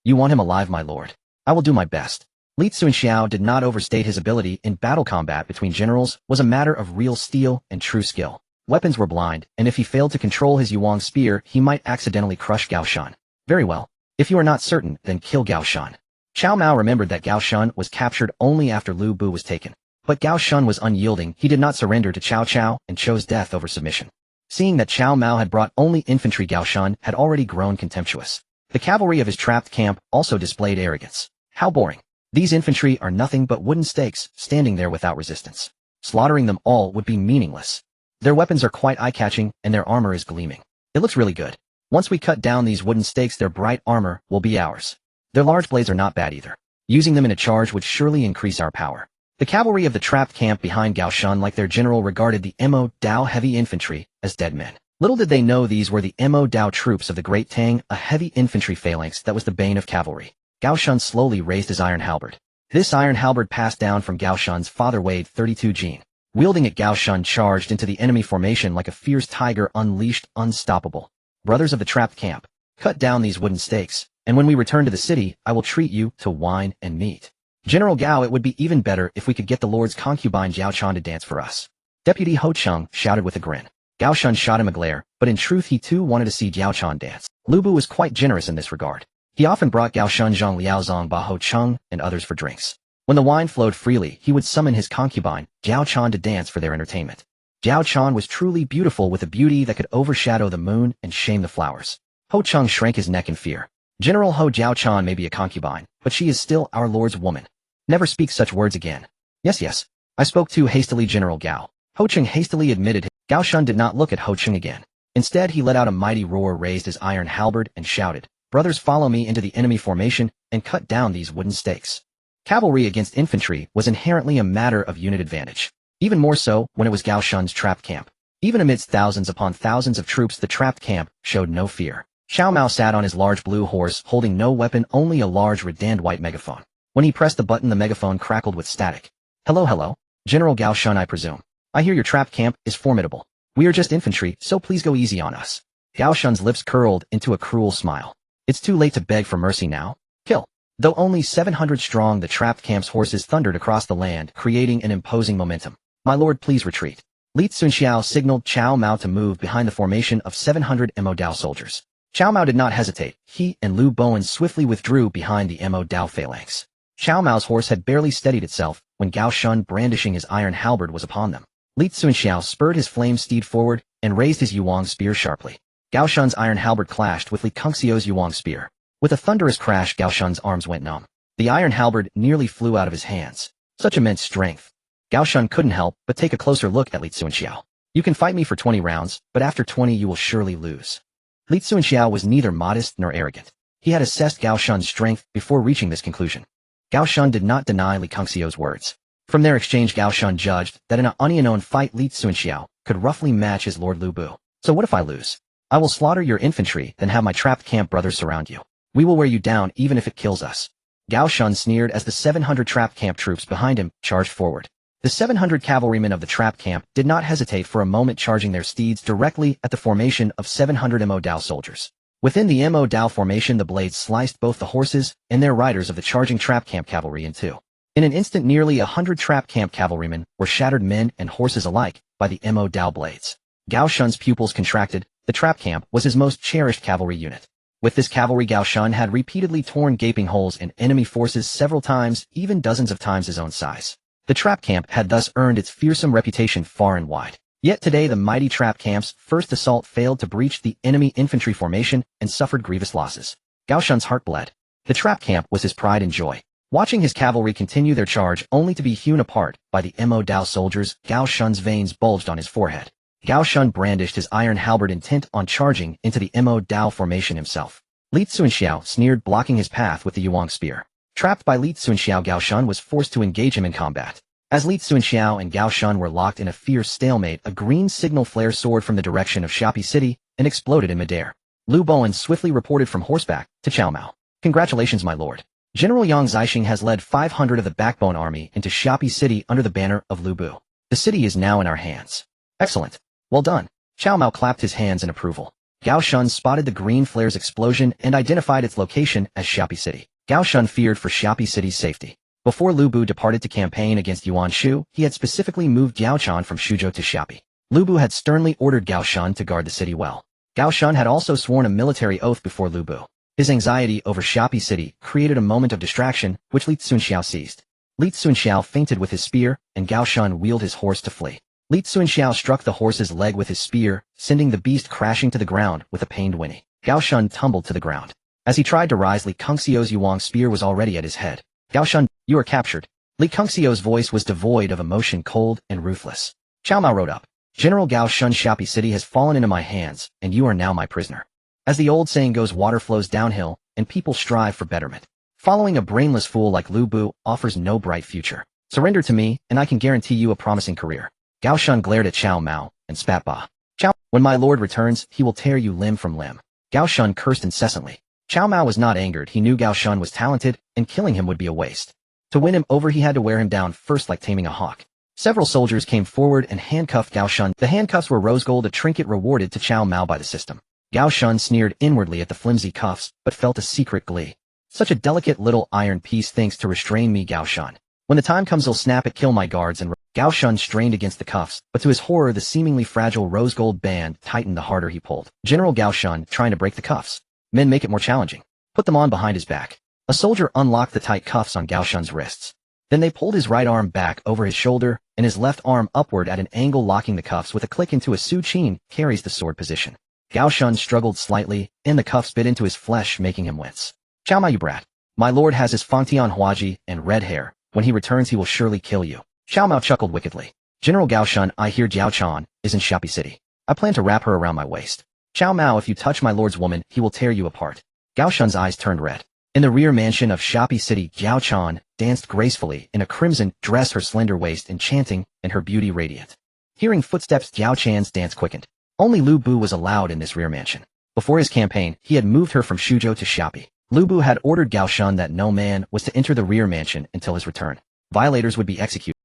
You want him alive, my lord? I will do my best. Li Cunxiao did not overstate his ability in battle combat between generals was a matter of real steel and true skill. Weapons were blind, and if he failed to control his Yuan spear, he might accidentally crush Gao Shan. Very well. If you are not certain, then kill Gao Shan. Cao Mao remembered that Gao Shan was captured only after Lu Bu was taken. But Gao Shan was unyielding. He did not surrender to Cao Cao and chose death over submission. Seeing that Cao Mao had brought only infantry, Gao Shan had already grown contemptuous. The cavalry of his trapped camp also displayed arrogance. How boring. These infantry are nothing but wooden stakes, standing there without resistance. Slaughtering them all would be meaningless. Their weapons are quite eye-catching, and their armor is gleaming. It looks really good. Once we cut down these wooden stakes, their bright armor will be ours. Their large blades are not bad either. Using them in a charge would surely increase our power. The cavalry of the trapped camp behind Gao Shan, like their general, regarded the Mo Dao heavy infantry as dead men. Little did they know these were the Mo Dao troops of the Great Tang, a heavy infantry phalanx that was the bane of cavalry. Gao Shan slowly raised his iron halberd. This iron halberd passed down from Gao Shan's father, weighed 32 jin. Wielding it, Gao Shan charged into the enemy formation like a fierce tiger, unleashed, unstoppable. Brothers of the trapped camp, cut down these wooden stakes, and when we return to the city, I will treat you to wine and meat. General Gao, it would be even better if we could get the Lord's concubine Jiao Chan to dance for us. Deputy Ho Cheng shouted with a grin. Gao Shan shot him a glare, but in truth he too wanted to see Jiao Chan dance. Lu Bu was quite generous in this regard. He often brought Gao Shan Zhang Liaozong Ba Ho Cheng and others for drinks. When the wine flowed freely, he would summon his concubine, Jiao Chan, to dance for their entertainment. Jiao Chan was truly beautiful, with a beauty that could overshadow the moon and shame the flowers. Ho Cheng shrank his neck in fear. General Ho, Jiao Chan may be a concubine, but she is still our Lord's woman. Never speak such words again. Yes. I spoke too hastily, General Gao. Ho Cheng hastily admitted. Gao Shan did not look at Ho Cheng again. Instead, he let out a mighty roar, raised his iron halberd, and shouted, "Brothers, follow me into the enemy formation and cut down these wooden stakes." Cavalry against infantry was inherently a matter of unit advantage. Even more so when it was Gao Shan's trapped camp. Even amidst thousands upon thousands of troops, the trapped camp showed no fear. Cao Mao sat on his large blue horse, holding no weapon, only a large redand white megaphone. When he pressed the button, the megaphone crackled with static. Hello, General Gao Shan, I presume. I hear your trapped camp is formidable. We are just infantry, so please go easy on us. Gao Shan's lips curled into a cruel smile. It's too late to beg for mercy now. Kill. Though only 700 strong, the trapped camp's horses thundered across the land, creating an imposing momentum. My lord, please retreat. Li Cunxiao signaled Cao Mao to move behind the formation of 700 Mo Dao soldiers. Cao Mao did not hesitate. He and Lu Bowen swiftly withdrew behind the Mo Dao phalanx. Cao Mao's horse had barely steadied itself when Gao Shan, brandishing his iron halberd, was upon them. Li Cunxiao spurred his flame steed forward and raised his Yuan spear sharply. Gao Shan's iron halberd clashed with Li Cunxiao's Yuan spear. With a thunderous crash, Gao Shan's arms went numb. The iron halberd nearly flew out of his hands. Such immense strength. Gao Shan couldn't help but take a closer look at Li Cunxiao. You can fight me for 20 rounds, but after 20 you will surely lose. Li Cunxiao was neither modest nor arrogant. He had assessed Gao Shan's strength before reaching this conclusion. Gao Shan did not deny Li Cunxiao's words. From their exchange, Gao Shan judged that in an unknown fight, Li Cunxiao could roughly match his Lord Lu Bu. So what if I lose? I will slaughter your infantry, then have my trapped camp brothers surround you. We will wear you down even if it kills us. Gao Shan sneered as the 700 trapped camp troops behind him charged forward. The 700 cavalrymen of the trapped camp did not hesitate for a moment, charging their steeds directly at the formation of 700 Mo Dao soldiers. Within the Mo Dao formation, the blades sliced both the horses and their riders of the charging trapped camp cavalry in two. In an instant, nearly 100 trapped camp cavalrymen were shattered, men and horses alike, by the Mo Dao blades. Gao Shan's pupils contracted. The trapped camp was his most cherished cavalry unit. With this cavalry, Gao Shan had repeatedly torn gaping holes in enemy forces several times, even dozens of times his own size. The trapped camp had thus earned its fearsome reputation far and wide. Yet today the mighty trapped camp's first assault failed to breach the enemy infantry formation and suffered grievous losses. Gao Shan's heart bled. The trapped camp was his pride and joy. Watching his cavalry continue their charge only to be hewn apart by the Mo Dao soldiers, Gao Shan's veins bulged on his forehead. Gao Shan brandished his iron halberd, intent on charging into the Mo Dao formation himself. Li Cunxiao sneered, blocking his path with the Yuan spear. Trapped by Li Cunxiao, Gao Shan was forced to engage him in combat. As Li Cunxiao and Gao Shan were locked in a fierce stalemate, a green signal flare soared from the direction of Xiapi City and exploded in midair. Lu Bowen swiftly reported from horseback to Cao Mao. Congratulations, my lord. General Yang Zixing has led 500 of the Backbone Army into Xiapi City under the banner of Lu Bu. The city is now in our hands. Excellent. Well done. Cao Mao clapped his hands in approval. Gao Shan spotted the green flare's explosion and identified its location as Xiapi City. Gao Shan feared for Xiapi City's safety. Before Lu Bu departed to campaign against Yuan Shu, he had specifically moved Gao Chan from Suzhou to Xiapi. Lu Bu had sternly ordered Gao Shun to guard the city well. Gao Shun had also sworn a military oath before Lu Bu. His anxiety over Xiapi city created a moment of distraction, which Li Cunxiao seized. Li Cunxiao feinted with his spear, and Gao Shun wheeled his horse to flee. Li Cunxiao struck the horse's leg with his spear, sending the beast crashing to the ground with a pained whinny. Gao Shun tumbled to the ground. As he tried to rise, Li Cunxiao's Yuang spear was already at his head. Gao Shun, you are captured. Li Cunxiao's voice was devoid of emotion, cold and ruthless. Cao Mao rode up. General Gao Shun, Xiapi city has fallen into my hands, and you are now my prisoner. As the old saying goes, water flows downhill, and people strive for betterment. Following a brainless fool like Lu Bu offers no bright future. Surrender to me, and I can guarantee you a promising career. Gao Shun glared at Cao Mao and spat bah. Cao, when my lord returns, he will tear you limb from limb. Gao Shun cursed incessantly. Cao Mao was not angered. He knew Gao Shun was talented, and killing him would be a waste. To win him over, he had to wear him down first like taming a hawk. Several soldiers came forward and handcuffed Gao Shun. The handcuffs were rose gold, a trinket rewarded to Cao Mao by the system. Gao Shun sneered inwardly at the flimsy cuffs, but felt a secret glee. Such a delicate little iron piece thinks to restrain me, Gao Shun. When the time comes, he'll snap it, kill my guards, and Gao Shun strained against the cuffs, but to his horror, the seemingly fragile rose gold band tightened the harder he pulled. General Gao Shun, trying to break the cuffs. Men, make it more challenging. Put them on behind his back. A soldier unlocked the tight cuffs on Gao Shun's wrists. Then they pulled his right arm back over his shoulder, and his left arm upward at an angle, locking the cuffs with a click into a Su Qin carries the sword position. Gao Shun struggled slightly, and the cuffs bit into his flesh, making him wince. Cao Mao, you brat. My lord has his Fangtian Huaji and red hair. When he returns, he will surely kill you. Cao Mao chuckled wickedly. General Gao Shun, I hear Jiao Chan is in Xiapi city. I plan to wrap her around my waist. Cao Mao, if you touch my lord's woman, he will tear you apart. Gao Shun's eyes turned red. In the rear mansion of Xiapi city, Jiao Chan danced gracefully in a crimson dress, her slender waist enchanting and her beauty radiant. Hearing footsteps, Jiao Chan's dance quickened. Only Lu Bu was allowed in this rear mansion. Before his campaign, he had moved her from Suzhou to Xiapi. Lu Bu had ordered Gao Shun that no man was to enter the rear mansion until his return. Violators would be executed.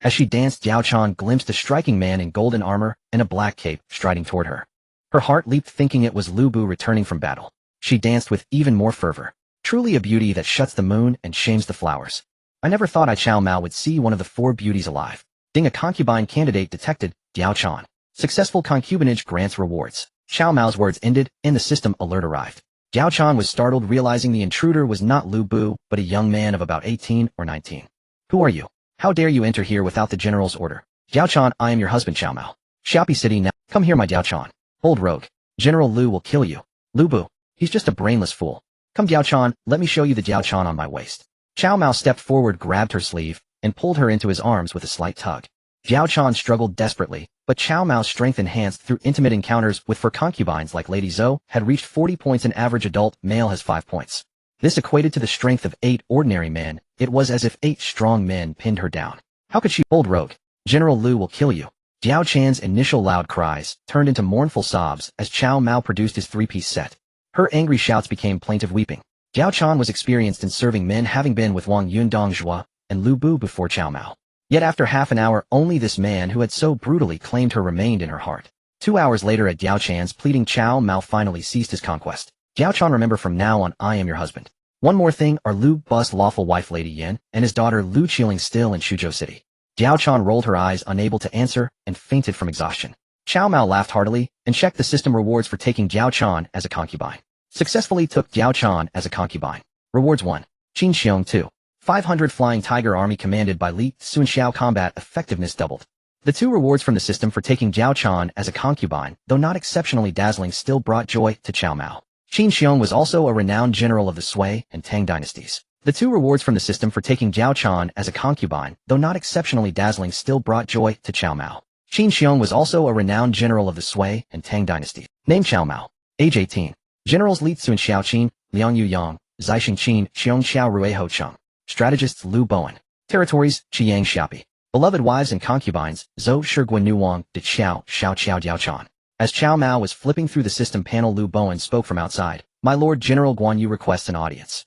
As she danced, Jiao Chan glimpsed a striking man in golden armor and a black cape striding toward her. Her heart leaped, thinking it was Lu Bu returning from battle. She danced with even more fervor. Truly a beauty that shuts the moon and shames the flowers. I never thought Cao Mao would see one of the four beauties alive. Ding, a concubine candidate detected. Jiao Chan. Successful concubinage grants rewards. Cao Mao's words ended, and the system alert arrived. Jiao Chan was startled, realizing the intruder was not Lu Bu, but a young man of about 18 or 19. Who are you? How dare you enter here without the general's order? Jiao Chan, I am your husband, Cao Mao. Xiapi city now. Come here, my Jiao Chan. Bold rogue. General Lu will kill you. Lu Bu. He's just a brainless fool. Come, Jiao Chan, let me show you the Jiao Chan on my waist. Cao Mao stepped forward, grabbed her sleeve, and pulled her into his arms with a slight tug. Jiao Chan struggled desperately, but Cao Mao's strength, enhanced through intimate encounters with fur concubines like Lady Zou, had reached 40 points. An average adult male has 5 points. This equated to the strength of 8 ordinary men. It was as if 8 strong men pinned her down. How could she? Bold rogue. General Lu will kill you. Jiao Chan's initial loud cries turned into mournful sobs as Cao Mao produced his 3-piece set. Her angry shouts became plaintive weeping. Jiao Chan was experienced in serving men, having been with Wang Yundong Zhua and Lu Bu before Cao Mao. Yet after half an hour, only this man who had so brutally claimed her remained in her heart. 2 hours later, at Jiao Chan's pleading, Cao Mao finally ceased his conquest. Jiao Chan, remember, from now on, I am your husband. One more thing, are Lu Bu's lawful wife Lady Yin and his daughter Lu Qiling still in Suzhou city? Jiao Chan rolled her eyes, unable to answer, and fainted from exhaustion. Cao Mao laughed heartily and checked the system rewards for taking Jiao Chan as a concubine. Successfully took Jiao Chan as a concubine. Rewards 1. Qin Xiong 2. 500 Flying Tiger Army commanded by Li Cunxiao. Combat effectiveness doubled. The 2 rewards from the system for taking Jiao Chan as a concubine, though not exceptionally dazzling, still brought joy to Cao Mao. Qin Xiong was also a renowned general of the Sui and Tang dynasties. The 2 rewards from the system for taking Jiao Chan as a concubine, though not exceptionally dazzling, still brought joy to Cao Mao. Qin Xiong was also a renowned general of the Sui and Tang dynasties. Name Cao Mao. Age 18. Generals Li Cunxiao Qin, Liang Yu Yang, Zixing Qin, Xiong Xiao Rui Ho Chung. Strategists Lu Bowen. Territories, Qiyang Xiapi. Beloved wives and concubines, Zhou Shiguan Nuwang, De Xiao, Xiao Qiao Jiao Chan. As Cao Mao was flipping through the system panel, Lu Bowen spoke from outside. My Lord General Guan Yu requests an audience.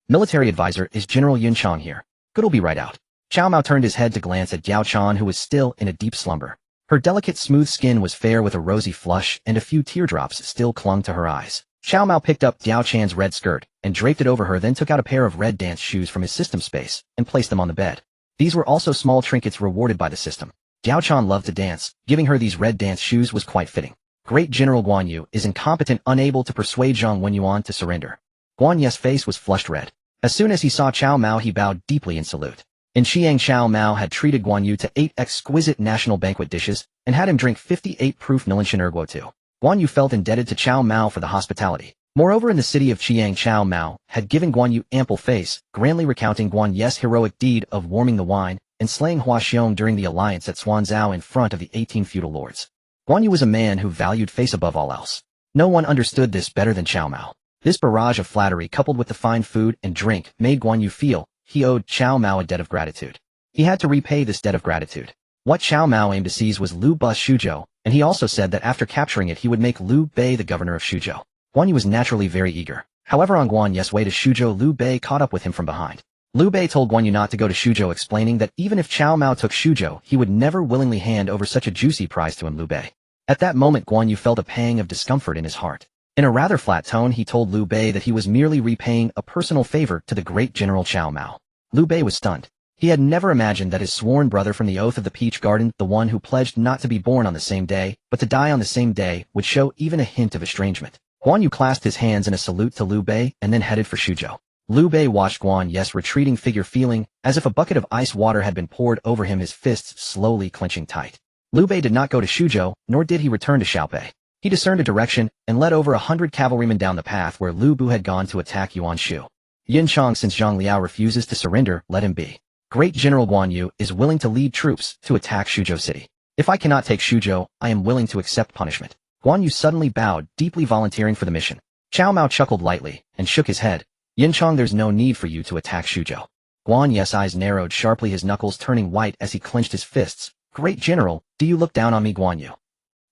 Military advisor, is General Yun Chang here? Good'll be right out. Cao Mao turned his head to glance at Jiao Chan, who was still in a deep slumber. Her delicate smooth skin was fair with a rosy flush, and a few teardrops still clung to her eyes. Cao Mao picked up Diao Chan's red skirt and draped it over her, then took out a pair of red dance shoes from his system space and placed them on the bed. These were also small trinkets rewarded by the system. Diao Chan loved to dance. Giving her these red dance shoes was quite fitting. Great General Guan Yu is incompetent, unable to persuade Zhang Wenyuan to surrender. Guan Ye's face was flushed red. As soon as he saw Cao Mao, he bowed deeply in salute. In Xiang, Cao Mao had treated Guan Yu to 8 exquisite national banquet dishes and had him drink 58 proof Nilanshan Erguo too. Guan Yu felt indebted to Cao Mao for the hospitality. Moreover, in the city of Qiang, Cao Mao had given Guan Yu ample face, grandly recounting Guan Ye's heroic deed of warming the wine and slaying Hua Xiong during the alliance at Xuanzhou in front of the 18 feudal lords. Guan Yu was a man who valued face above all else. No one understood this better than Cao Mao. This barrage of flattery, coupled with the fine food and drink, made Guan Yu feel he owed Cao Mao a debt of gratitude. He had to repay this debt of gratitude. What Cao Mao aimed to seize was Liu Bei's Shuzhou, and he also said that after capturing it he would make Liu Bei the governor of Shuzhou. Guan Yu was naturally very eager. However, on Guan Ye's way to Shuzhou, Liu Bei caught up with him from behind. Liu Bei told Guan Yu not to go to Shuzhou, explaining that even if Cao Mao took Shuzhou, he would never willingly hand over such a juicy prize to him, Liu Bei. At that moment, Guan Yu felt a pang of discomfort in his heart. In a rather flat tone, he told Liu Bei that he was merely repaying a personal favor to the great General Cao Mao. Liu Bei was stunned. He had never imagined that his sworn brother from the Oath of the Peach Garden, the one who pledged not to be born on the same day, but to die on the same day, would show even a hint of estrangement. Guan Yu clasped his hands in a salute to Liu Bei and then headed for Shuzhou. Liu Bei watched Guan Ye's retreating figure, feeling as if a bucket of ice water had been poured over him, his fists slowly clenching tight. Liu Bei did not go to Shuzhou, nor did he return to Xiaopei. He discerned a direction and led over 100 cavalrymen down the path where Lu Bu had gone to attack Yuan Shu. Yin Chong, since Zhang Liao refuses to surrender, let him be. Great General Guan Yu is willing to lead troops to attack Shuzhou City. If I cannot take Shuzhou, I am willing to accept punishment. Guan Yu suddenly bowed, deeply volunteering for the mission. Cao Mao chuckled lightly and shook his head. Yin Chong, there's no need for you to attack Shuzhou. Guan Ye's eyes narrowed sharply, his knuckles turning white as he clenched his fists. Great General, do you look down on me, Guan Yu?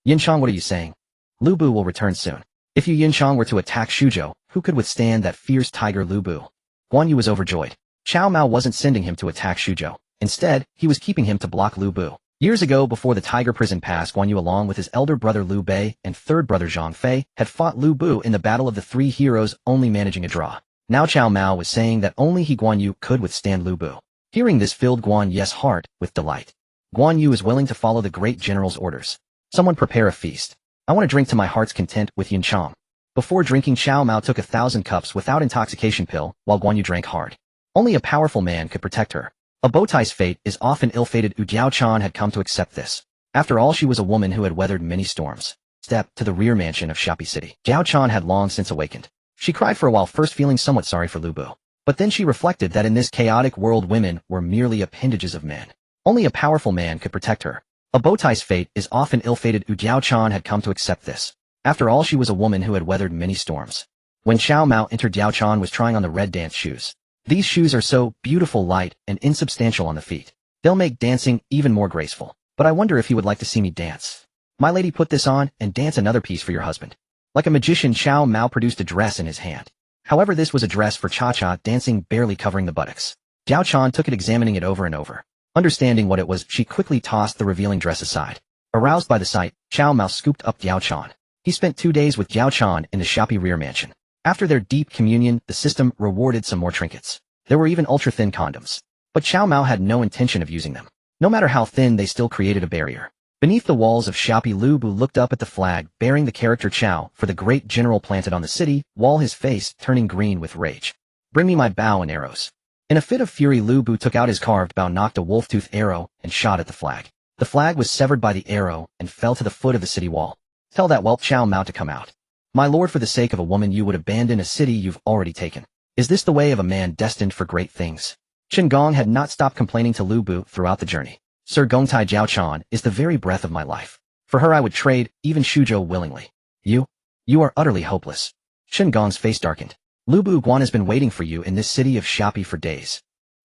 Yin Chong, what are you saying? Lu Bu will return soon. If you Yin Chong were to attack Shuzhou, who could withstand that fierce tiger Lu Bu? Guan Yu was overjoyed. Cao Mao wasn't sending him to attack Shuzhou. Instead, he was keeping him to block Lu Bu. Years ago, before the Tiger Prison Pass, Guan Yu along with his elder brother Liu Bei and third brother Zhang Fei had fought Lu Bu in the Battle of the Three Heroes, only managing a draw. Now Cao Mao was saying that only he, Guan Yu, could withstand Lu Bu. Hearing this filled Guan Ye's heart with delight. Guan Yu is willing to follow the great general's orders. Someone prepare a feast. I want to drink to my heart's content with Yin Chong. Before drinking, Cao Mao took 1,000 cups without intoxication pill, while Guan Yu drank hard. Only a powerful man could protect her. A bowtie's fate is often ill-fated. Diao Chan had come to accept this. After all, she was a woman who had weathered many storms. Step to the rear mansion of Xiapi City. Diao Chan had long since awakened. She cried for a while, first feeling somewhat sorry for Lu Bu. But then she reflected that in this chaotic world women were merely appendages of men. Only a powerful man could protect her. A bowtie's fate is often ill-fated. Diao Chan had come to accept this. After all, she was a woman who had weathered many storms. When Cao Mao entered, Diao Chan was trying on the red dance shoes. These shoes are so beautiful, light, and insubstantial on the feet. They'll make dancing even more graceful. But I wonder if he would like to see me dance. My lady, put this on and dance another piece for your husband. Like a magician, Cao Mao produced a dress in his hand. However, this was a dress for cha-cha dancing, barely covering the buttocks. Diao Chan took it, examining it over and over. Understanding what it was, she quickly tossed the revealing dress aside. Aroused by the sight, Cao Mao scooped up Diao Chan. He spent 2 days with Diao Chan in the Xiapi rear mansion. After their deep communion, the system rewarded some more trinkets. There were even ultra-thin condoms. But Cao Mao had no intention of using them. No matter how thin, they still created a barrier. Beneath the walls of Xiapi, Lu Bu looked up at the flag bearing the character Cao for the great general planted on the city wall, his face turning green with rage. Bring me my bow and arrows. In a fit of fury, Lu Bu took out his carved bow, knocked a wolf-tooth arrow, and shot at the flag. The flag was severed by the arrow and fell to the foot of the city wall. Tell that whelp Cao Mao to come out. My lord, for the sake of a woman you would abandon a city you've already taken. Is this the way of a man destined for great things? Chen Gong had not stopped complaining to Lu Bu throughout the journey. Sir Gongtai Jiao Chan is the very breath of my life. For her I would trade even Shuzhou willingly. You are utterly hopeless. Chen Gong's face darkened. Lu Bu, Guan has been waiting for you in this city of Xiapi for days.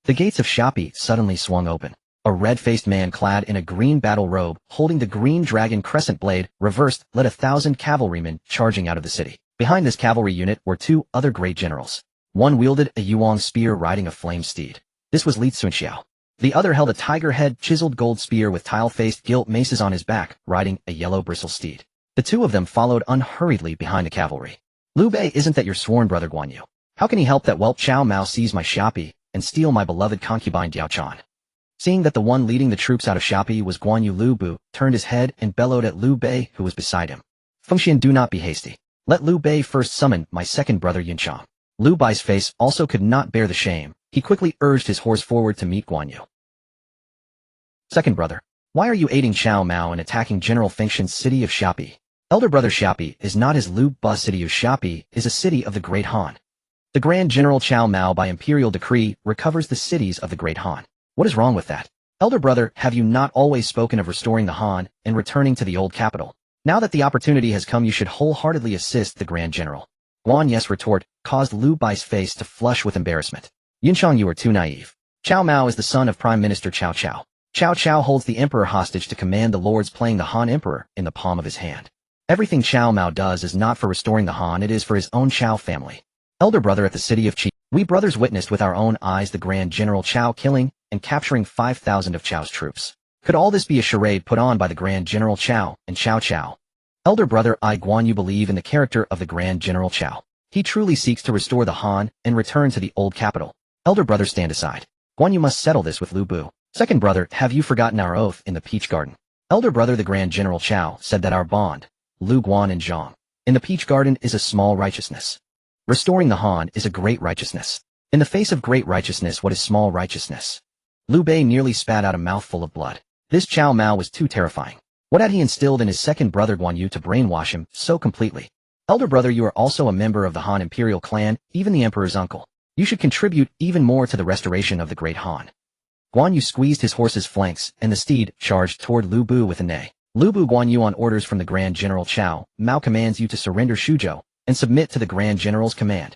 The gates of Xiapi suddenly swung open. A red-faced man clad in a green battle robe, holding the green dragon crescent blade, reversed, led 1,000 cavalrymen charging out of the city. Behind this cavalry unit were 2 other great generals. One wielded a yuan spear riding a flame steed. This was Li Cunxiao. The other held a tiger-head chiseled gold spear with tile-faced gilt maces on his back, riding a yellow bristle steed. The 2 of them followed unhurriedly behind the cavalry. Liu Bei isn't that your sworn brother Guan Yu? How can he help that whelp Cao Mao seize my Shapi and steal my beloved concubine Diao Chan? Seeing that the one leading the troops out of Shapi was Guan Yu, Liu Bu turned his head and bellowed at Liu Bei, who was beside him. Fengxian, do not be hasty. Let Liu Bei first summon my second brother Yunchang. Liu Bai's face also could not bear the shame. He quickly urged his horse forward to meet Guan Yu. Second brother, why are you aiding Cao Mao and attacking General Fengxian's city of Shapi? Elder brother, Shapi is not his Liu Ba city of Shapi is a city of the Great Han. The Grand General Cao Mao by imperial decree recovers the cities of the Great Han. What is wrong with that? Elder brother, have you not always spoken of restoring the Han and returning to the old capital? Now that the opportunity has come, you should wholeheartedly assist the Grand General. Guan Yu's retort caused Liu Bai's face to flush with embarrassment. Yunchang, you are too naive. Cao Mao is the son of Prime Minister Cao Cao. Cao Cao holds the emperor hostage to command the lords, playing the Han emperor in the palm of his hand. Everything Cao Mao does is not for restoring the Han, it is for his own Cao family. Elder brother, at the city of Qi, we brothers witnessed with our own eyes the Grand General Cao killing and capturing 5,000 of Chao's troops. Could all this be a charade put on by the Grand General Cao and Cao Cao? Elder brother, I Guan Yu believe in the character of the Grand General Cao. He truly seeks to restore the Han and return to the old capital. Elder brother, stand aside. Guan Yu must settle this with Liu Bu. Second brother, have you forgotten our oath in the Peach Garden? Elder brother, the Grand General Cao said that our bond, Lu Guan and Zhang, in the Peach Garden is a small righteousness. Restoring the Han is a great righteousness. In the face of great righteousness, what is small righteousness? Liu Bei nearly spat out a mouthful of blood. This Cao Mao was too terrifying. What had he instilled in his second brother Guan Yu to brainwash him so completely? Elder brother, you are also a member of the Han imperial clan, even the emperor's uncle. You should contribute even more to the restoration of the great Han. Guan Yu squeezed his horse's flanks, and the steed charged toward Liu Bu with a neigh. Liu Bu, Guan Yu, on orders from the Grand General Cao Mao commands you to surrender Shuzhou and submit to the Grand General's command.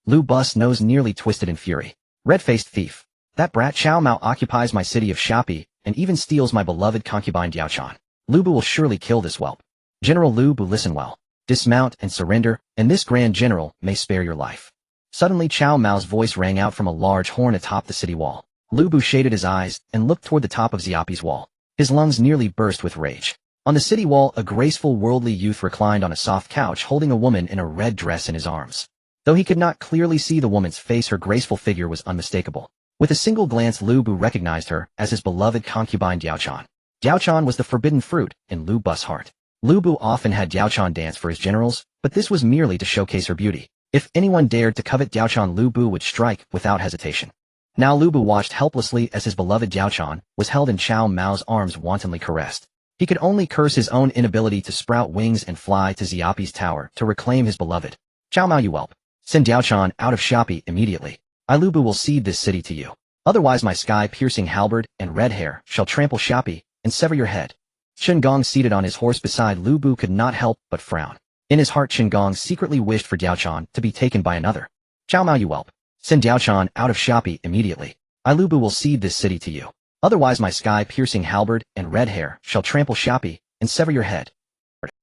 Liu Bu's nose nearly twisted in fury. Red-faced thief. That brat Cao Mao occupies my city of Shapi and even steals my beloved concubine Diao Chan. Liu Bu will surely kill this whelp. General Liu Bu, listen well. Dismount and surrender, and this Grand General may spare your life. Suddenly Cao Mao's voice rang out from a large horn atop the city wall. Liu Bu shaded his eyes and looked toward the top of Xiapi's wall. His lungs nearly burst with rage. On the city wall, a graceful worldly youth reclined on a soft couch holding a woman in a red dress in his arms. Though he could not clearly see the woman's face, her graceful figure was unmistakable. With a single glance, Liu Bu recognized her as his beloved concubine Diao Chan. Diao Chan was the forbidden fruit in Liu Bu's heart. Liu Bu often had Diao Chan dance for his generals, but this was merely to showcase her beauty. If anyone dared to covet Diao Chan, Liu Bu would strike without hesitation. Now Liu Bu watched helplessly as his beloved Diao Chan was held in Cao Mao's arms, wantonly caressed. He could only curse his own inability to sprout wings and fly to Xiapi's tower to reclaim his beloved. Cao Mao, you whelp. Send Diao Chan out of Shapi immediately. I, Liu Bu, will cede this city to you. Otherwise my sky-piercing halberd and red hair shall trample Shapi and sever your head. Chen Gong, seated on his horse beside Liu Bu, could not help but frown. In his heart, Chen Gong secretly wished for Diao Chan to be taken by another. Cao Mao, you whelp. Send Diao Chan out of Shapi immediately. I, Liu Bu, will cede this city to you. Otherwise my sky-piercing halberd and red hair shall trample Shapi and sever your head.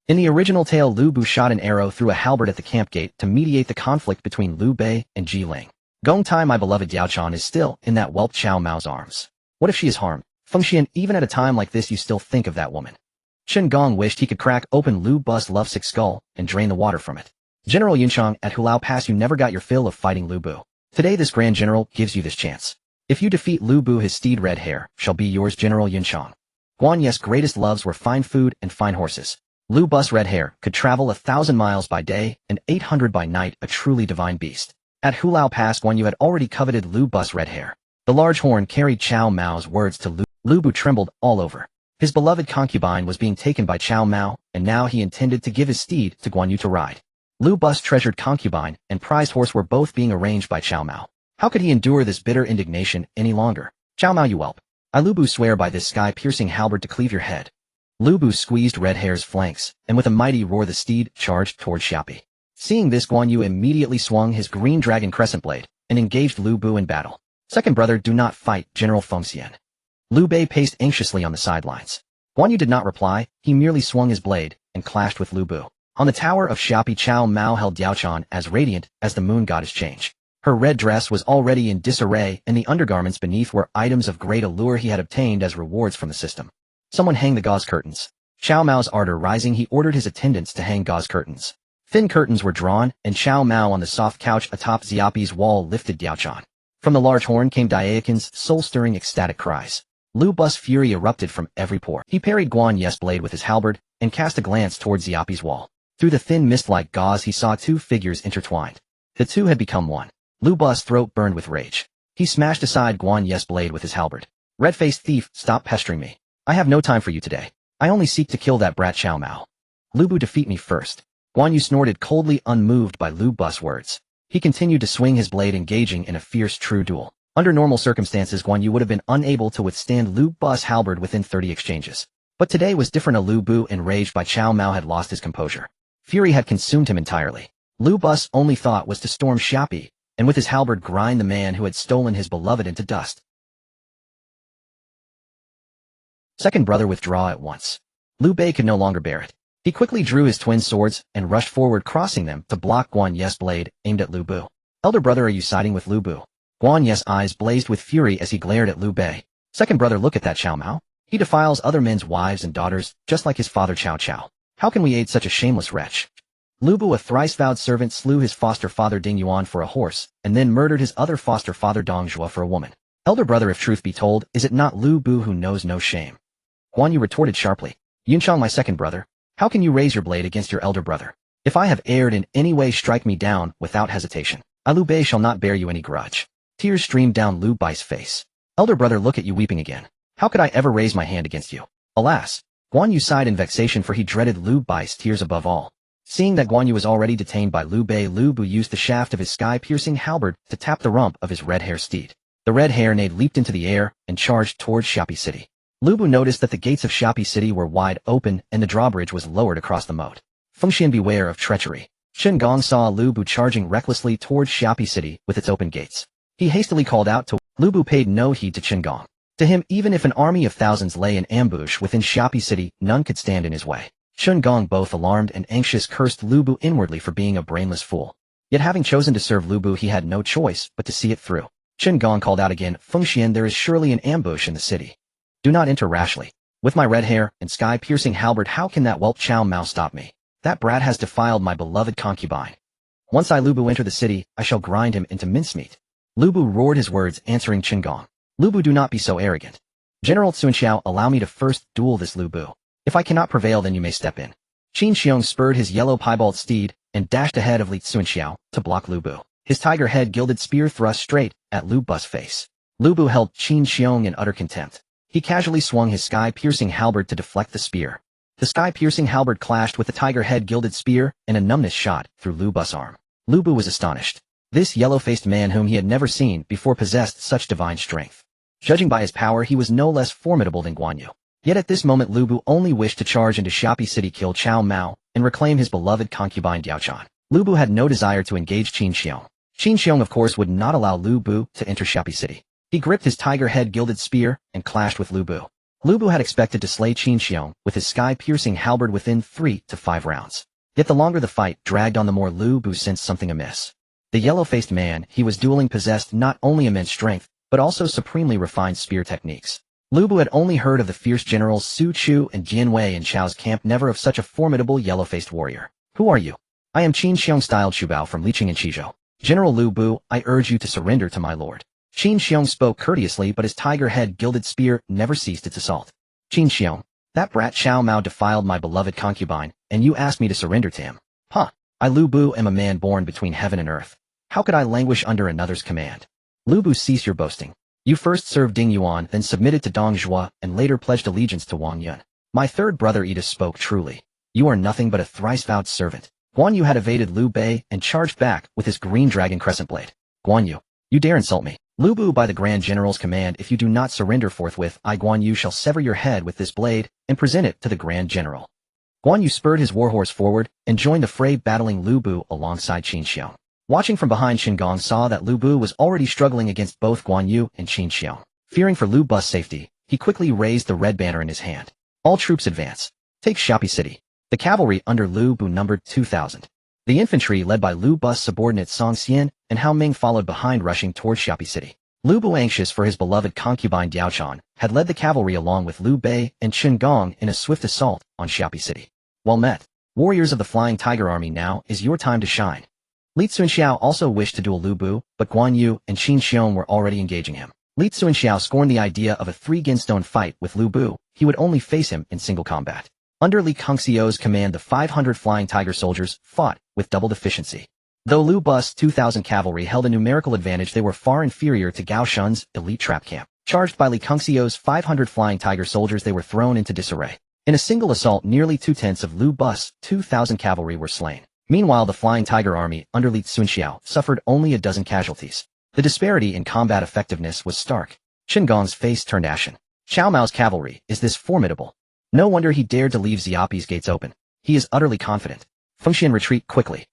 In the original tale, Liu Bu shot an arrow through a halberd at the camp gate to mediate the conflict between Liu Bei and Ji Ling. Gong Tai, my beloved Diao Chan, is still in that whelp Cao Mao's arms. What if she is harmed? Fengxian, even at a time like this you still think of that woman. Chen Gong wished he could crack open Liu Bu's lovesick skull and drain the water from it. General Yunchang, at Hulao Pass you never got your fill of fighting Liu Bu. Today this Grand General gives you this chance. If you defeat Liu Bu, his steed Red Hair shall be yours. General Yunchang. Guan Yu's greatest loves were fine food and fine horses. Liu Bu's Red Hair could travel 1,000 miles by day and 800 by night, a truly divine beast. At Hulao Pass, Guan Yu had already coveted Liu Bu's Red Hair. The large horn carried Cao Mao's words to Liu. Liu Bu trembled all over. His beloved concubine was being taken by Cao Mao, and now he intended to give his steed to Guan Yu to ride. Liu Bu's treasured concubine and prized horse were both being arranged by Cao Mao. How could he endure this bitter indignation any longer? Cao Mao, you whelp. I, Liu Bu, swear by this sky-piercing halberd to cleave your head. Liu Bu squeezed Red Hair's flanks, and with a mighty roar the steed charged toward Shapi. Seeing this, Guan Yu immediately swung his green dragon crescent blade and engaged Liu Bu in battle. Second brother, do not fight, General Fengxian. Liu Bei paced anxiously on the sidelines. Guan Yu did not reply, he merely swung his blade and clashed with Liu Bu. On the tower of Shapi, Cao Mao held Diao Chan as radiant as the moon goddess Change. Her red dress was already in disarray, and the undergarments beneath were items of great allure he had obtained as rewards from the system. Someone hang the gauze curtains. Cao Mao's ardor rising, he ordered his attendants to hang gauze curtains. Thin curtains were drawn, and Cao Mao on the soft couch atop Xiapi's wall lifted Diaochan. From the large horn came Diacon's soul-stirring ecstatic cries. Lu Bu's fury erupted from every pore. He parried Guan Yi's blade with his halberd, and cast a glance towards Xiapi's wall. Through the thin mist-like gauze he saw two figures intertwined. The two had become one. Lu Bu's throat burned with rage. He smashed aside Guan Yi's blade with his halberd. Red-faced thief, stop pestering me. I have no time for you today. I only seek to kill that brat Cao Mao. Lu Bu, defeat me first. Guan Yu snorted, coldly unmoved by Lu Bu's words. He continued to swing his blade, engaging in a fierce true duel. Under normal circumstances, Guan Yu would have been unable to withstand Lu Bu's halberd within 30 exchanges. But today was different. Lu Bu, enraged by Cao Mao, had lost his composure. Fury had consumed him entirely. Lu Bu's only thought was to storm Xiapi, and with his halberd grind the man who had stolen his beloved into dust. Second brother, withdraw at once. Liu Bei could no longer bear it. He quickly drew his twin swords and rushed forward, crossing them to block Guan Yi's blade, aimed at Liu Bu. Elder brother, are you siding with Liu Bu? Guan Yi's eyes blazed with fury as he glared at Liu Bei. Second brother, look at that Cao Mao. He defiles other men's wives and daughters, just like his father Cao Cao. How can we aid such a shameless wretch? Liu Bu, a thrice-vowed servant, slew his foster father Ding Yuan for a horse, and then murdered his other foster father Dong Zhuo for a woman. Elder brother, if truth be told, is it not Liu Bu who knows no shame? Guan Yu retorted sharply. Yunchang, my second brother, how can you raise your blade against your elder brother? If I have erred in any way, strike me down without hesitation. I, Liu Bei, shall not bear you any grudge. Tears streamed down Liu Bai's face. Elder brother, look at you weeping again. How could I ever raise my hand against you? Alas! Guan Yu sighed in vexation, for he dreaded Liu Bai's tears above all. Seeing that Guan Yu was already detained by Liu Bei, Liu Bu used the shaft of his sky-piercing halberd to tap the rump of his red-hair steed. The red-hair nade leaped into the air and charged towards Xiapi City. Liu Bu noticed that the gates of Xiapi City were wide open and the drawbridge was lowered across the moat. Fengxian, beware of treachery. Chen Gong saw Liu Bu charging recklessly towards Xiapi City with its open gates. He hastily called out to Liu Bu, paid no heed to Chen Gong. To him, even if an army of thousands lay in ambush within Xiapi City, none could stand in his way. Chen Gong, both alarmed and anxious, cursed Liu Bu inwardly for being a brainless fool. Yet having chosen to serve Liu Bu, he had no choice but to see it through. Chen Gong called out again, Fengxian, there is surely an ambush in the city. Do not enter rashly. With my red hair and sky-piercing halberd, how can that whelp Cao Mao stop me? That brat has defiled my beloved concubine. Once I, Liu Bu, enter the city, I shall grind him into mincemeat. Liu Bu roared his words, answering Chen Gong. Liu Bu, do not be so arrogant. General Cunxiao, allow me to first duel this Liu Bu. If I cannot prevail, then you may step in. Qin Xiong spurred his yellow piebald steed and dashed ahead of Li Cunxiao to block Liu Bu. His tiger head gilded spear thrust straight at Liu Bu's face. Liu Bu held Qin Xiong in utter contempt. He casually swung his sky-piercing halberd to deflect the spear. The sky-piercing halberd clashed with the tiger head gilded spear, and a numbness shot through Liu Bu's arm. Liu Bu was astonished. This yellow-faced man whom he had never seen before possessed such divine strength. Judging by his power, he was no less formidable than Guan Yu. Yet at this moment Liu Bu only wished to charge into Xiapi City, kill Cao Mao, and reclaim his beloved concubine Diaochan. Liu Bu had no desire to engage Qin Xiong. Qin Xiong, of course, would not allow Liu Bu to enter Xiapi City. He gripped his tiger head gilded spear and clashed with Liu Bu. Liu Bu had expected to slay Qin Xiong with his sky-piercing halberd within 3 to 5 rounds. Yet the longer the fight dragged on, the more Liu Bu sensed something amiss. The yellow-faced man he was dueling possessed not only immense strength, but also supremely refined spear techniques. Liu Bu had only heard of the fierce generals Su Chu and Jian Wei in Chao's camp, never of such a formidable yellow-faced warrior. Who are you? I am Qin Xiong, styled Chubao from Liqing and Qizhou. General Liu Bu, I urge you to surrender to my lord. Qin Xiong spoke courteously, but his tiger head gilded spear never ceased its assault. Qin Xiong, that brat Cao Mao defiled my beloved concubine, and you asked me to surrender to him. Huh. I, Liu Bu, am a man born between heaven and earth. How could I languish under another's command? Liu Bu, cease your boasting. You first served Ding Yuan, then submitted to Dong Zhuo, and later pledged allegiance to Wang Yun. My third brother Ida spoke truly. You are nothing but a thrice-vowed servant. Guan Yu had evaded Liu Bei and charged back with his green dragon crescent blade. Guan Yu, you dare insult me. Liu Bu, by the Grand General's command, if you do not surrender forthwith, I, Guan Yu, shall sever your head with this blade and present it to the Grand General. Guan Yu spurred his warhorse forward and joined the fray, battling Liu Bu alongside Qin Xiong. Watching from behind, Chen Gong saw that Liu Bu was already struggling against both Guan Yu and Qin Xiong. Fearing for Liu Bu's safety, he quickly raised the red banner in his hand. All troops advance. Take Xiapi City. The cavalry under Liu Bu numbered 2,000. The infantry, led by Liu Bu's subordinate Song Xian and Hao Ming, followed behind, rushing towards Xiapi City. Liu Bu, anxious for his beloved concubine Diaochan, had led the cavalry along with Liu Bei and Chen Gong in a swift assault on Xiapi City. Well met. Warriors of the Flying Tiger Army, now is your time to shine. Li Cunxiao also wished to duel Lu Bu, but Guan Yu and Qin Xiong were already engaging him. Li Cunxiao scorned the idea of a three-ginstone fight with Lu Bu. He would only face him in single combat. Under Li Cunxiao's command, the 500 Flying Tiger soldiers fought with double efficiency. Though Lu Bu's 2,000 cavalry held a numerical advantage, they were far inferior to Gao Shun's elite trap camp. Charged by Li Cunxiao's 500 Flying Tiger soldiers, they were thrown into disarray. In a single assault, nearly 2/10 of Lu Bu's 2,000 cavalry were slain. Meanwhile, the Flying Tiger Army, under Li Cunxiao, suffered only a dozen casualties. The disparity in combat effectiveness was stark. Chen Gong's face turned ashen. Cao Mao's cavalry is this formidable. No wonder he dared to leave Xiapi's gates open. He is utterly confident. Fengxian, retreat quickly.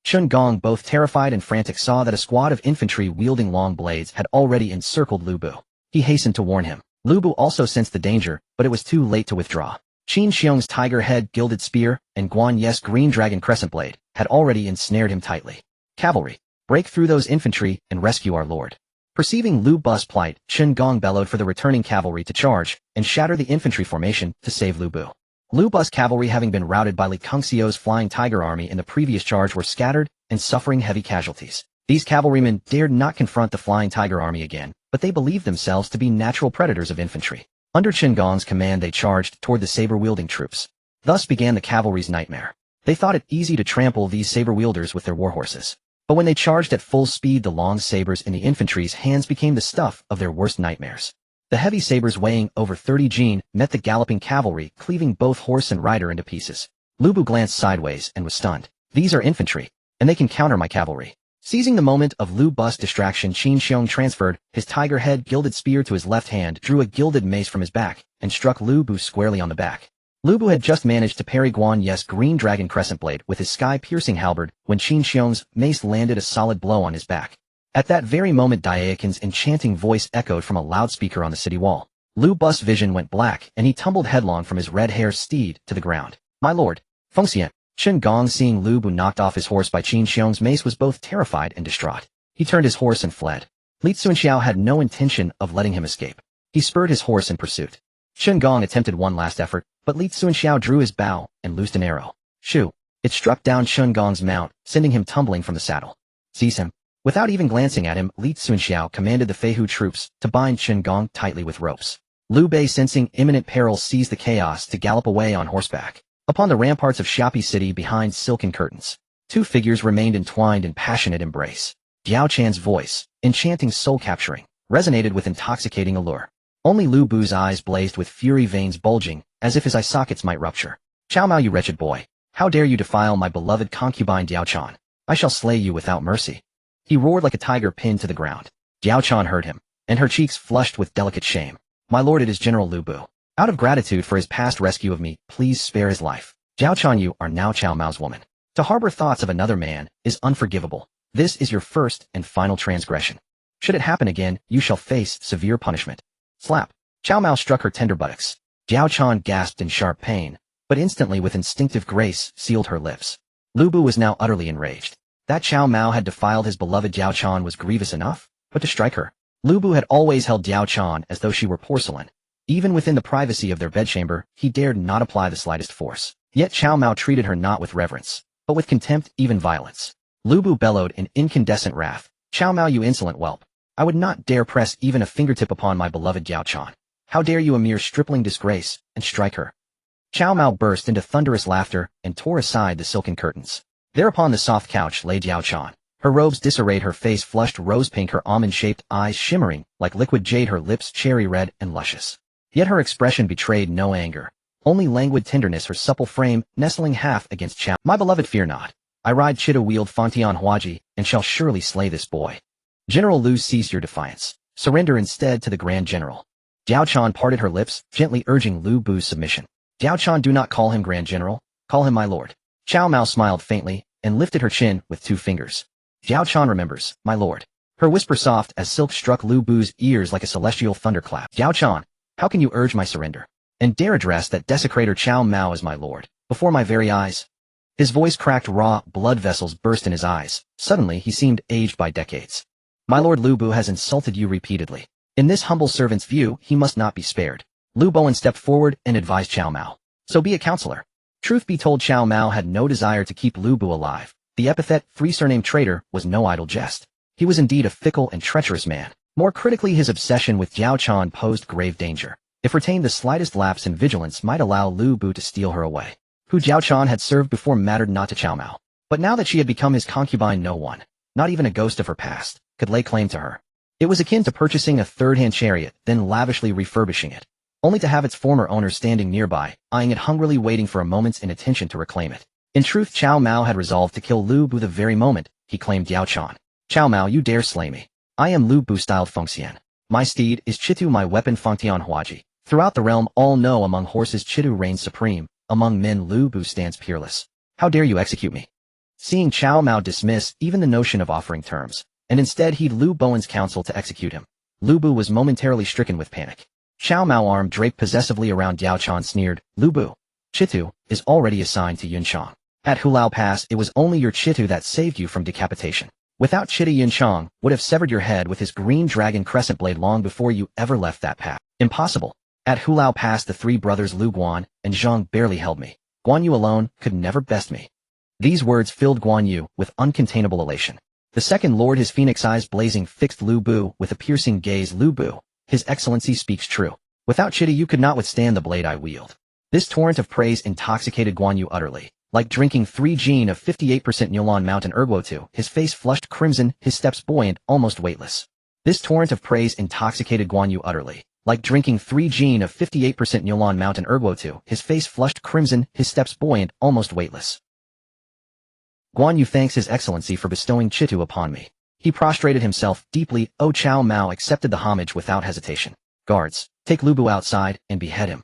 Chen Gong, both terrified and frantic, saw that a squad of infantry wielding long blades had already encircled Lu Bu. He hastened to warn him. Lu Bu also sensed the danger, but it was too late to withdraw. Qin Xiong's tiger head gilded spear and Guan Ye's green dragon crescent blade had already ensnared him tightly. Cavalry, break through those infantry and rescue our lord. Perceiving Lu Bu's plight, Chen Gong bellowed for the returning cavalry to charge and shatter the infantry formation to save Lu Bu. Lu Bu's cavalry, having been routed by Li Cunxiao's Flying Tiger Army in the previous charge, were scattered and suffering heavy casualties. These cavalrymen dared not confront the Flying Tiger Army again, but they believed themselves to be natural predators of infantry. Under Chen Gong's command, they charged toward the saber-wielding troops. Thus began the cavalry's nightmare. They thought it easy to trample these saber-wielders with their warhorses. But when they charged at full speed, the long sabers in the infantry's hands became the stuff of their worst nightmares. The heavy sabers, weighing over 30 jin, met the galloping cavalry, cleaving both horse and rider into pieces. Lu Bu glanced sideways and was stunned. These are infantry, and they can counter my cavalry. Seizing the moment of Lu Bu's distraction, Qin Xiong transferred his tiger head gilded spear to his left hand, drew a gilded mace from his back, and struck Lu Bu squarely on the back. Lu Bu had just managed to parry Guan Ye's green dragon crescent blade with his sky-piercing halberd when Qin Xiong's mace landed a solid blow on his back. At that very moment, Diakin's enchanting voice echoed from a loudspeaker on the city wall. Lu Bu's vision went black, and he tumbled headlong from his red-haired steed to the ground. My lord, Fengxian. Chen Gong, seeing Lu Bu knocked off his horse by Qin Xiong's mace, was both terrified and distraught. He turned his horse and fled. Li Cunxiao had no intention of letting him escape. He spurred his horse in pursuit. Chen Gong attempted one last effort, but Li Cunxiao drew his bow and loosed an arrow. Shoo! It struck down Chen Gong's mount, sending him tumbling from the saddle. Seize him. Without even glancing at him, Li Cunxiao commanded the Feihu troops to bind Chen Gong tightly with ropes. Liu Bei, sensing imminent peril, seized the chaos to gallop away on horseback. Upon the ramparts of Xiapi City, behind silken curtains, two figures remained entwined in passionate embrace. Diao Chan's voice, enchanting, soul-capturing, resonated with intoxicating allure. Only Lu Bu's eyes blazed with fury, veins bulging, as if his eye sockets might rupture. Cao Mao, you wretched boy! How dare you defile my beloved concubine Diao Chan? I shall slay you without mercy. He roared like a tiger pinned to the ground. Diao Chan heard him, and her cheeks flushed with delicate shame. My lord, it is General Lu Bu. Out of gratitude for his past rescue of me, please spare his life. Diao Chan, you are now Cao Mao's woman. To harbor thoughts of another man is unforgivable. This is your first and final transgression. Should it happen again, you shall face severe punishment. Slap. Cao Mao struck her tender buttocks. Diao Chan gasped in sharp pain, but instantly, with instinctive grace, sealed her lips. Lu Bu was now utterly enraged. That Cao Mao had defiled his beloved Diao Chan was grievous enough, but to strike her. Lu Bu had always held Diao Chan as though she were porcelain. Even within the privacy of their bedchamber, he dared not apply the slightest force. Yet Cao Mao treated her not with reverence, but with contempt, even violence. Lu Bu bellowed in incandescent wrath. Cao Mao, you insolent whelp! I would not dare press even a fingertip upon my beloved Diao Chan. How dare you, a mere stripling disgrace, and strike her? Cao Mao burst into thunderous laughter and tore aside the silken curtains. There upon the soft couch lay Diao Chan. Her robes disarrayed, her face flushed rose-pink, her almond-shaped eyes shimmering like liquid jade, her lips cherry red and luscious. Yet her expression betrayed no anger, only languid tenderness, her supple frame nestling half against Cao. My beloved, fear not. I ride Chita-wheeled Fantian Huaji, and shall surely slay this boy. General Lu, cease your defiance. Surrender instead to the Grand General. Diao Chan parted her lips, gently urging Lu Bu's submission. Diao Chan, do not call him Grand General. Call him my lord. Cao Mao smiled faintly and lifted her chin with 2 fingers. Diao Chan remembers, my lord. Her whisper, soft as silk, struck Lu Bu's ears like a celestial thunderclap. Diao Chan, how can you urge my surrender, and dare address that desecrator Cao Mao as my lord, before my very eyes? His voice cracked, raw blood vessels burst in his eyes. Suddenly he seemed aged by decades. My lord, Lu Bu has insulted you repeatedly. In this humble servant's view, he must not be spared. Lu Bowen stepped forward and advised Cao Mao. So be a counselor. Truth be told, Cao Mao had no desire to keep Lu Bu alive. The epithet, three-surnamed traitor, was no idle jest. He was indeed a fickle and treacherous man. More critically, his obsession with Jiao Chan posed grave danger. If retained, the slightest lapse in vigilance might allow Lu Bu to steal her away. Who Jiao Chan had served before mattered not to Cao Mao. But now that she had become his concubine, no one, not even a ghost of her past, could lay claim to her. It was akin to purchasing a third-hand chariot, then lavishly refurbishing it, only to have its former owner standing nearby, eyeing it hungrily, waiting for a moment's inattention to reclaim it. In truth, Cao Mao had resolved to kill Lu Bu the very moment he claimed Jiao Chan. Cao Mao, you dare slay me. I am Lu Bu styled Fengxian. My steed is Chitu, my weapon Fengtian Huaji. Throughout the realm, all know among horses Chitu reigns supreme, among men Lu Bu stands peerless. How dare you execute me? Seeing Cao Mao dismiss even the notion of offering terms, and instead heed Lu Bowen's counsel to execute him, Lu Bu was momentarily stricken with panic. Cao Mao, arm draped possessively around Jiao Chan, sneered, Lu Bu, Chitu is already assigned to Yunchang. At Hulao Pass, it was only your Chitu that saved you from decapitation. Without Chitu, Yunchang would have severed your head with his green dragon crescent blade long before you ever left that path. Impossible. At Hulao Pass, the three brothers Lu Guan and Zhang barely held me. Guan Yu alone could never best me. These words filled Guan Yu with uncontainable elation. The second lord, his phoenix eyes blazing, fixed Lu Bu with a piercing gaze. Lu Bu, His Excellency speaks true. Without Chitu, you could not withstand the blade I wield. This torrent of praise intoxicated Guan Yu utterly. Like drinking 3 gin of 58% Nulon Mountain Erguo, his face flushed crimson, his steps buoyant, almost weightless. This torrent of praise intoxicated Guan Yu utterly. Like drinking 3 gin of 58% Nulon Mountain Erguo, his face flushed crimson, his steps buoyant, almost weightless. Guan Yu thanks His Excellency for bestowing Chitu upon me. He prostrated himself deeply. Cao Mao accepted the homage without hesitation. Guards, take Lu Bu outside and behead him.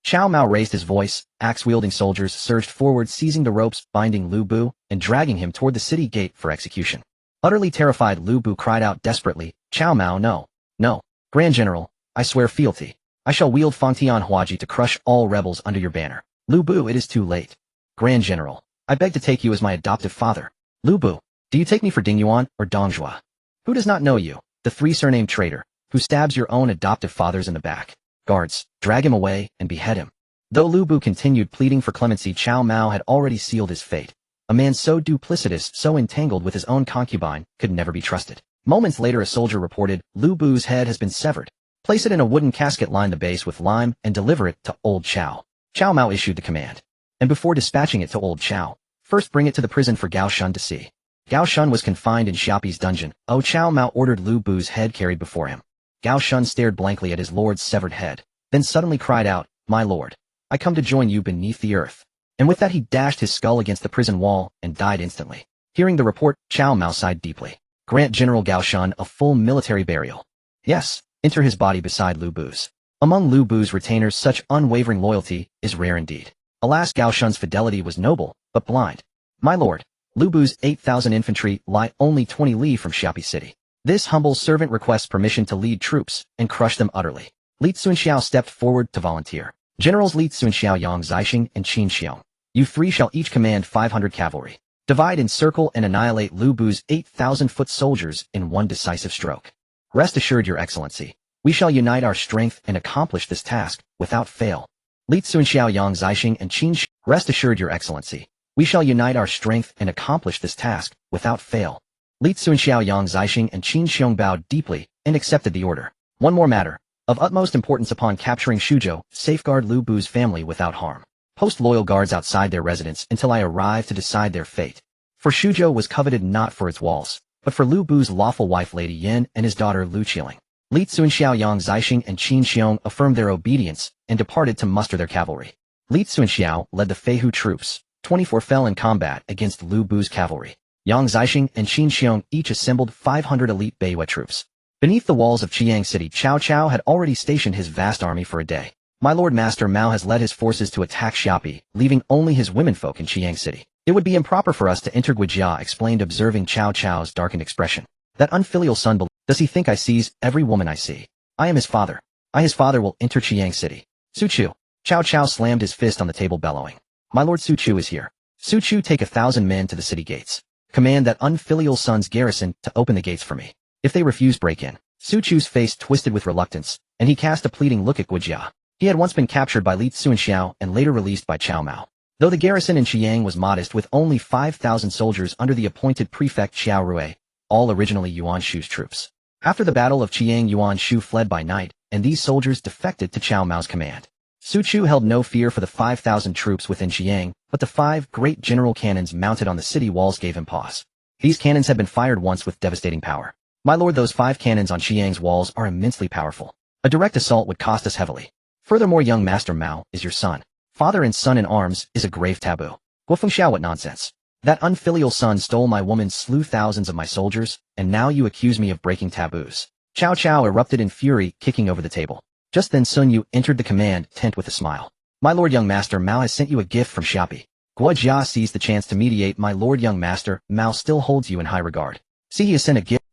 Cao Mao raised his voice. Axe-wielding soldiers surged forward, seizing the ropes, binding Lu Bu, and dragging him toward the city gate for execution. Utterly terrified, Lu Bu cried out desperately, Cao Mao, no, no, Grand General, I swear fealty. I shall wield Fengtian Huaji to crush all rebels under your banner. Lu Bu, it is too late. Grand General, I beg to take you as my adoptive father. Lu Bu, do you take me for Ding Yuan or Dongjua? Who does not know you, the three-surnamed traitor, who stabs your own adoptive fathers in the back? Guards, drag him away and behead him. Though Lu Bu continued pleading for clemency, Cao Mao had already sealed his fate. A man so duplicitous, so entangled with his own concubine, could never be trusted. Moments later, a soldier reported, Lu Bu's head has been severed. Place it in a wooden casket, line the base with lime, and deliver it to Old Cao. Cao Mao issued the command. And before dispatching it to Old Cao, first bring it to the prison for Gao Shun to see. Gao Shun was confined in Xiapi's dungeon. Cao Mao ordered Lu Bu's head carried before him. Gao Shun stared blankly at his lord's severed head, then suddenly cried out, my lord, I come to join you beneath the earth. And with that he dashed his skull against the prison wall and died instantly. Hearing the report, Cao Mao sighed deeply. Grant General Gao Shun a full military burial. Yes, enter his body beside Lu Bu's. Among Lu Bu's retainers, such unwavering loyalty is rare indeed. Alas, Gao Shun's fidelity was noble, but blind. My lord, Lu Bu's 8,000 infantry lie only 20 li from Xiapi city. This humble servant requests permission to lead troops and crush them utterly. Li Cunxiao stepped forward to volunteer. Generals Li Cunxiao, Yang Zixing, and Qin Xiong. You three shall each command 500 cavalry. Divide, encircle, and annihilate Lu Bu's 8,000-foot soldiers in one decisive stroke. Rest assured, Your Excellency, we shall unite our strength and accomplish this task without fail. Li Cunxiao, Yang Zixing, and Qin Xiong. Rest assured, Your Excellency, we shall unite our strength and accomplish this task without fail. Li Cunxiao, Yang Zixing, and Qin Xiong bowed deeply and accepted the order. One more matter. Of utmost importance, upon capturing Shuzhou, safeguard Lu Bu's family without harm. Post loyal guards outside their residence until I arrive to decide their fate. For Shuzhou was coveted not for its walls, but for Lu Bu's lawful wife Lady Yin and his daughter Lu Qiling. Li Cunxiao, Yang Zixing, and Qin Xiong affirmed their obedience and departed to muster their cavalry. Li Cunxiao led the Feihu troops. 24 fell in combat against Lu Bu's cavalry. Yang Zixing and Qin Xiong each assembled 500 elite Beiyue troops. Beneath the walls of Chiang City, Cao Cao had already stationed his vast army for a day. My Lord Master Mao has led his forces to attack Xiapi, leaving only his womenfolk in Chiang City. It would be improper for us to enter Guijia, explained, observing Cao Cao's darkened expression. That unfilial son, does he think I seize every woman I see? I am his father. I, his father, will enter Chiang City. Su Chu. Cao Cao slammed his fist on the table, bellowing. My Lord, Su Chu is here. Su Chu, take 1,000 men to the city gates. Command that unfilial son's garrison to open the gates for me. If they refuse, break in. Su Chu's face twisted with reluctance, and he cast a pleading look at Guijia. He had once been captured by Li Cunxiao and later released by Cao Mao. Though the garrison in Chiang was modest with only 5,000 soldiers under the appointed prefect Xiao Rui, all originally Yuan Shu's troops. After the Battle of Chiang, Yuan Shu fled by night, and these soldiers defected to Cao Mao's command. Su Chu held no fear for the 5,000 troops within Chiang, but the 5 great general cannons mounted on the city walls gave him pause. These cannons had been fired once with devastating power. My lord, those 5 cannons on Chiang's walls are immensely powerful. A direct assault would cost us heavily. Furthermore, young Master Mao is your son. Father and son in arms is a grave taboo. Guofengxiao, what nonsense. That unfilial son stole my woman, slew thousands of my soldiers, and now you accuse me of breaking taboos. Cao Cao erupted in fury, kicking over the table. Just then Sun Yu entered the command tent with a smile. My lord, young Master Mao has sent you a gift from Xiapi. Guo Jia seized the chance to mediate. My lord, young Master Mao still holds you in high regard. See, he has sent a gift.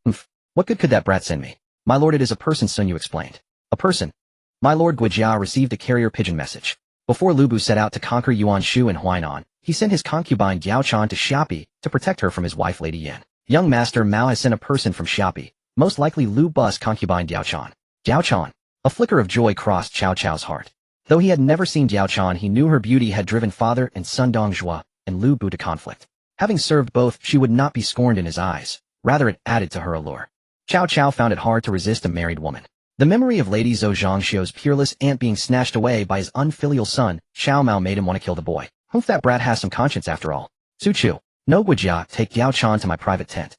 What good could that brat send me? My lord, it is a person, Sun Yu explained. A person? My lord, Guo Jia received a carrier pigeon message. Before Lu Bu set out to conquer Yuan Shu and Huainan, he sent his concubine Diao Chan to Xiapi to protect her from his wife Lady Yan. Young Master Mao has sent a person from Xiapi, most likely Lu Bu's concubine Diao Chan. Diao Chan. A flicker of joy crossed Cao Cao's heart. Though he had never seen Diao Chan, he knew her beauty had driven father and son Dong Zhuo and Lu Bu to conflict. Having served both, she would not be scorned in his eyes. Rather, it added to her allure. Cao Cao found it hard to resist a married woman. The memory of Lady Zou, Zhang Xiu's peerless aunt, being snatched away by his unfilial son, Cao Mao, made him want to kill the boy. Humph, that brat has some conscience after all. Su Chu. No, Guo Jia, take Diao Chan to my private tent.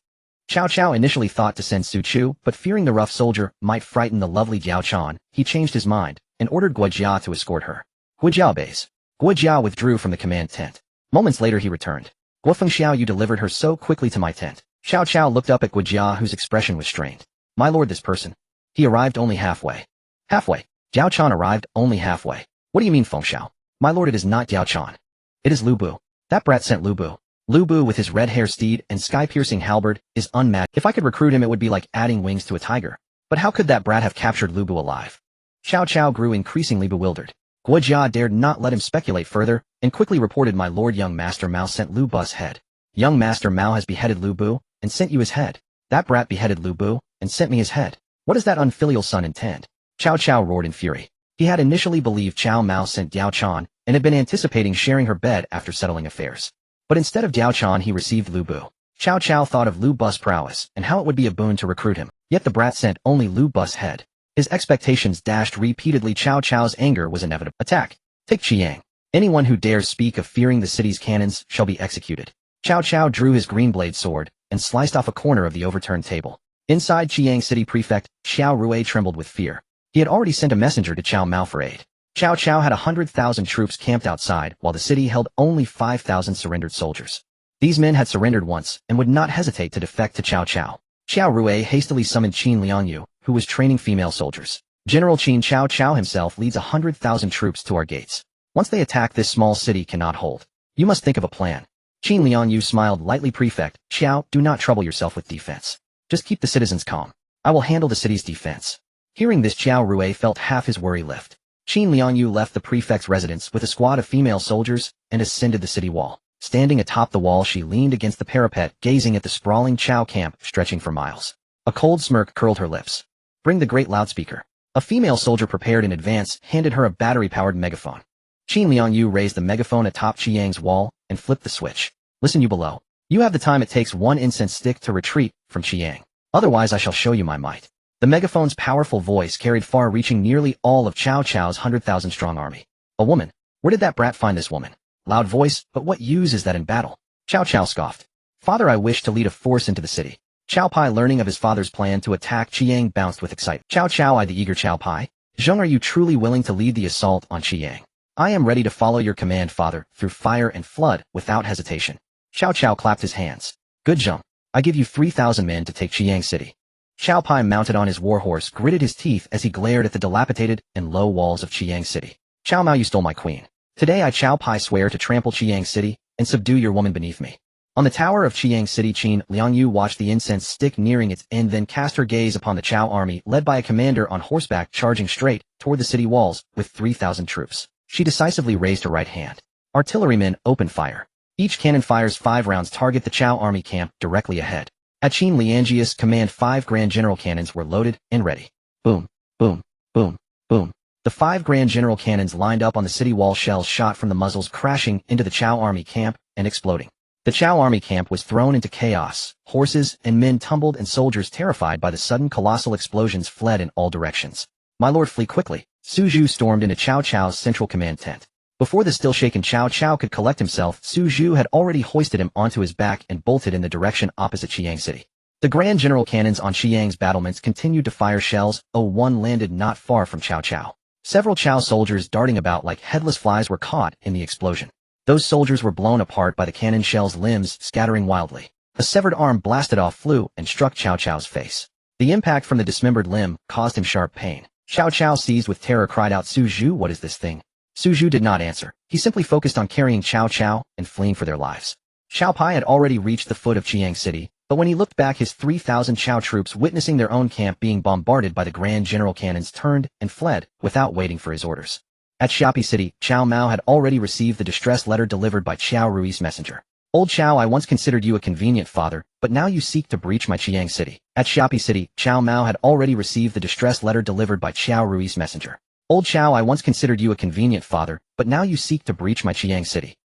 Cao Cao initially thought to send Su Chu, but fearing the rough soldier might frighten the lovely Diao Chan, he changed his mind and ordered Guo Jia to escort her. Guo Jia obeys. Guo Jia withdrew from the command tent. Moments later he returned. Guofengxiao, you delivered her so quickly to my tent. Cao Cao looked up at Guo Jia, whose expression was strained. My lord, this person. He arrived only halfway. Halfway. Diao Chan arrived only halfway. What do you mean, Fengxiao? My lord, it is not Diao Chan. It is Lu Bu. That brat sent Lu Bu. Lu Bu, with his red hair steed and sky-piercing halberd, is unmatched. If I could recruit him, it would be like adding wings to a tiger. But how could that brat have captured Lu Bu alive? Cao Cao grew increasingly bewildered. Guo Jia dared not let him speculate further, and quickly reported, my lord, young Master Mao sent Lu Bu's head. Young Master Mao has beheaded Lu Bu, and sent you his head. That brat beheaded Lu Bu, and sent me his head. What does that unfilial son intend? Cao Cao roared in fury. He had initially believed Cao Mao sent Diao Chan, and had been anticipating sharing her bed after settling affairs. But instead of Diao Chan, he received Lu Bu. Cao Cao thought of Lu Bu's prowess, and how it would be a boon to recruit him. Yet the brat sent only Lu Bu's head. His expectations dashed repeatedly. Cao Cao's anger was inevitable. Attack. Take Chiang. Anyone who dares speak of fearing the city's cannons shall be executed. Cao Cao drew his green blade sword, and sliced off a corner of the overturned table. Inside, Chiang City Prefect Xiao Rui trembled with fear. He had already sent a messenger to Cao Mao for aid. Cao Cao had 100,000 troops camped outside, while the city held only 5,000 surrendered soldiers. These men had surrendered once, and would not hesitate to defect to Cao Cao. Xiao Rui hastily summoned Qin Liangyu, who was training female soldiers. General Qin Cao Cao himself leads 100,000 troops to our gates. Once they attack, this small city cannot hold. You must think of a plan. Qin Liangyu smiled lightly. Prefect Xiao, do not trouble yourself with defense. Just keep the citizens calm. I will handle the city's defense. Hearing this, Xiao Rui felt half his worry lift. Qin Liangyu left the prefect's residence with a squad of female soldiers and ascended the city wall. Standing atop the wall, she leaned against the parapet, gazing at the sprawling Cao camp stretching for miles. A cold smirk curled her lips. Bring the great loudspeaker. A female soldier prepared in advance handed her a battery-powered megaphone. Qin Liangyu raised the megaphone atop Chiang's wall and flipped the switch. Listen, you below. You have the time it takes one incense stick to retreat from Chiang. Otherwise, I shall show you my might. The megaphone's powerful voice carried far, reaching nearly all of Cao Cao's 100,000-strong army. A woman? Where did that brat find this woman? Loud voice, but what use is that in battle? Cao Cao scoffed. Father, I wish to lead a force into the city. Cao Pai, learning of his father's plan to attack Chiang, bounced with excitement. Cao Cao eyed the eager Cao Pai. Zheng, are you truly willing to lead the assault on Chiang? I am ready to follow your command, father, through fire and flood, without hesitation. Cao Cao clapped his hands. Good, Zheng. I give you 3,000 men to take Chiang City. Cao Pai, mounted on his warhorse, gritted his teeth as he glared at the dilapidated and low walls of Chiang City. Cao Mao, you stole my queen. Today I, Cao Pai, swear to trample Chiang City and subdue your woman beneath me. On the tower of Chiang City, Qin Liangyu watched the incense stick nearing its end, then cast her gaze upon the Cao army, led by a commander on horseback charging straight toward the city walls with 3,000 troops. She decisively raised her right hand. Artillerymen, open fire. Each cannon fires 5 rounds. Target the Cao army camp directly ahead. At Qin Liangyi's command, 5 grand general cannons were loaded and ready. Boom, boom, boom, boom. The 5 Grand General cannons lined up on the city wall, shells shot from the muzzles crashing into the Cao army camp and exploding. The Cao army camp was thrown into chaos. Horses and men tumbled and soldiers terrified by the sudden colossal explosions fled in all directions. My lord, flee quickly. Su Zhu stormed into Cao Cao's central command tent. Before the still-shaken Cao Cao could collect himself, Su Zhu had already hoisted him onto his back and bolted in the direction opposite Chiang City. The Grand General cannons on Chiang's battlements continued to fire shells. One landed not far from Cao Cao. Several Cao soldiers darting about like headless flies were caught in the explosion. Those soldiers were blown apart by the cannon shells, limbs scattering wildly. A severed arm blasted off, flew, and struck Cao Cao's face. The impact from the dismembered limb caused him sharp pain. Cao Cao, seized with terror, cried out, "Su Zhu, what is this thing?" Su Zhu did not answer. He simply focused on carrying Cao Cao and fleeing for their lives. Xiao Pai had already reached the foot of Chiang City, but when he looked back, his 3,000 Cao troops, witnessing their own camp being bombarded by the Grand General cannons, turned and fled without waiting for his orders. At Xiapi City, Cao Mao had already received the distress letter delivered by Qiao Rui's messenger. "Old Cao, I once considered you a convenient father, but now you seek to breach my Chiang City." At Xiapi City, Cao Mao had already received the distress letter delivered by Qiao Rui's messenger. "Old Cao, I once considered you a convenient father, but now you seek to breach my Chiang City.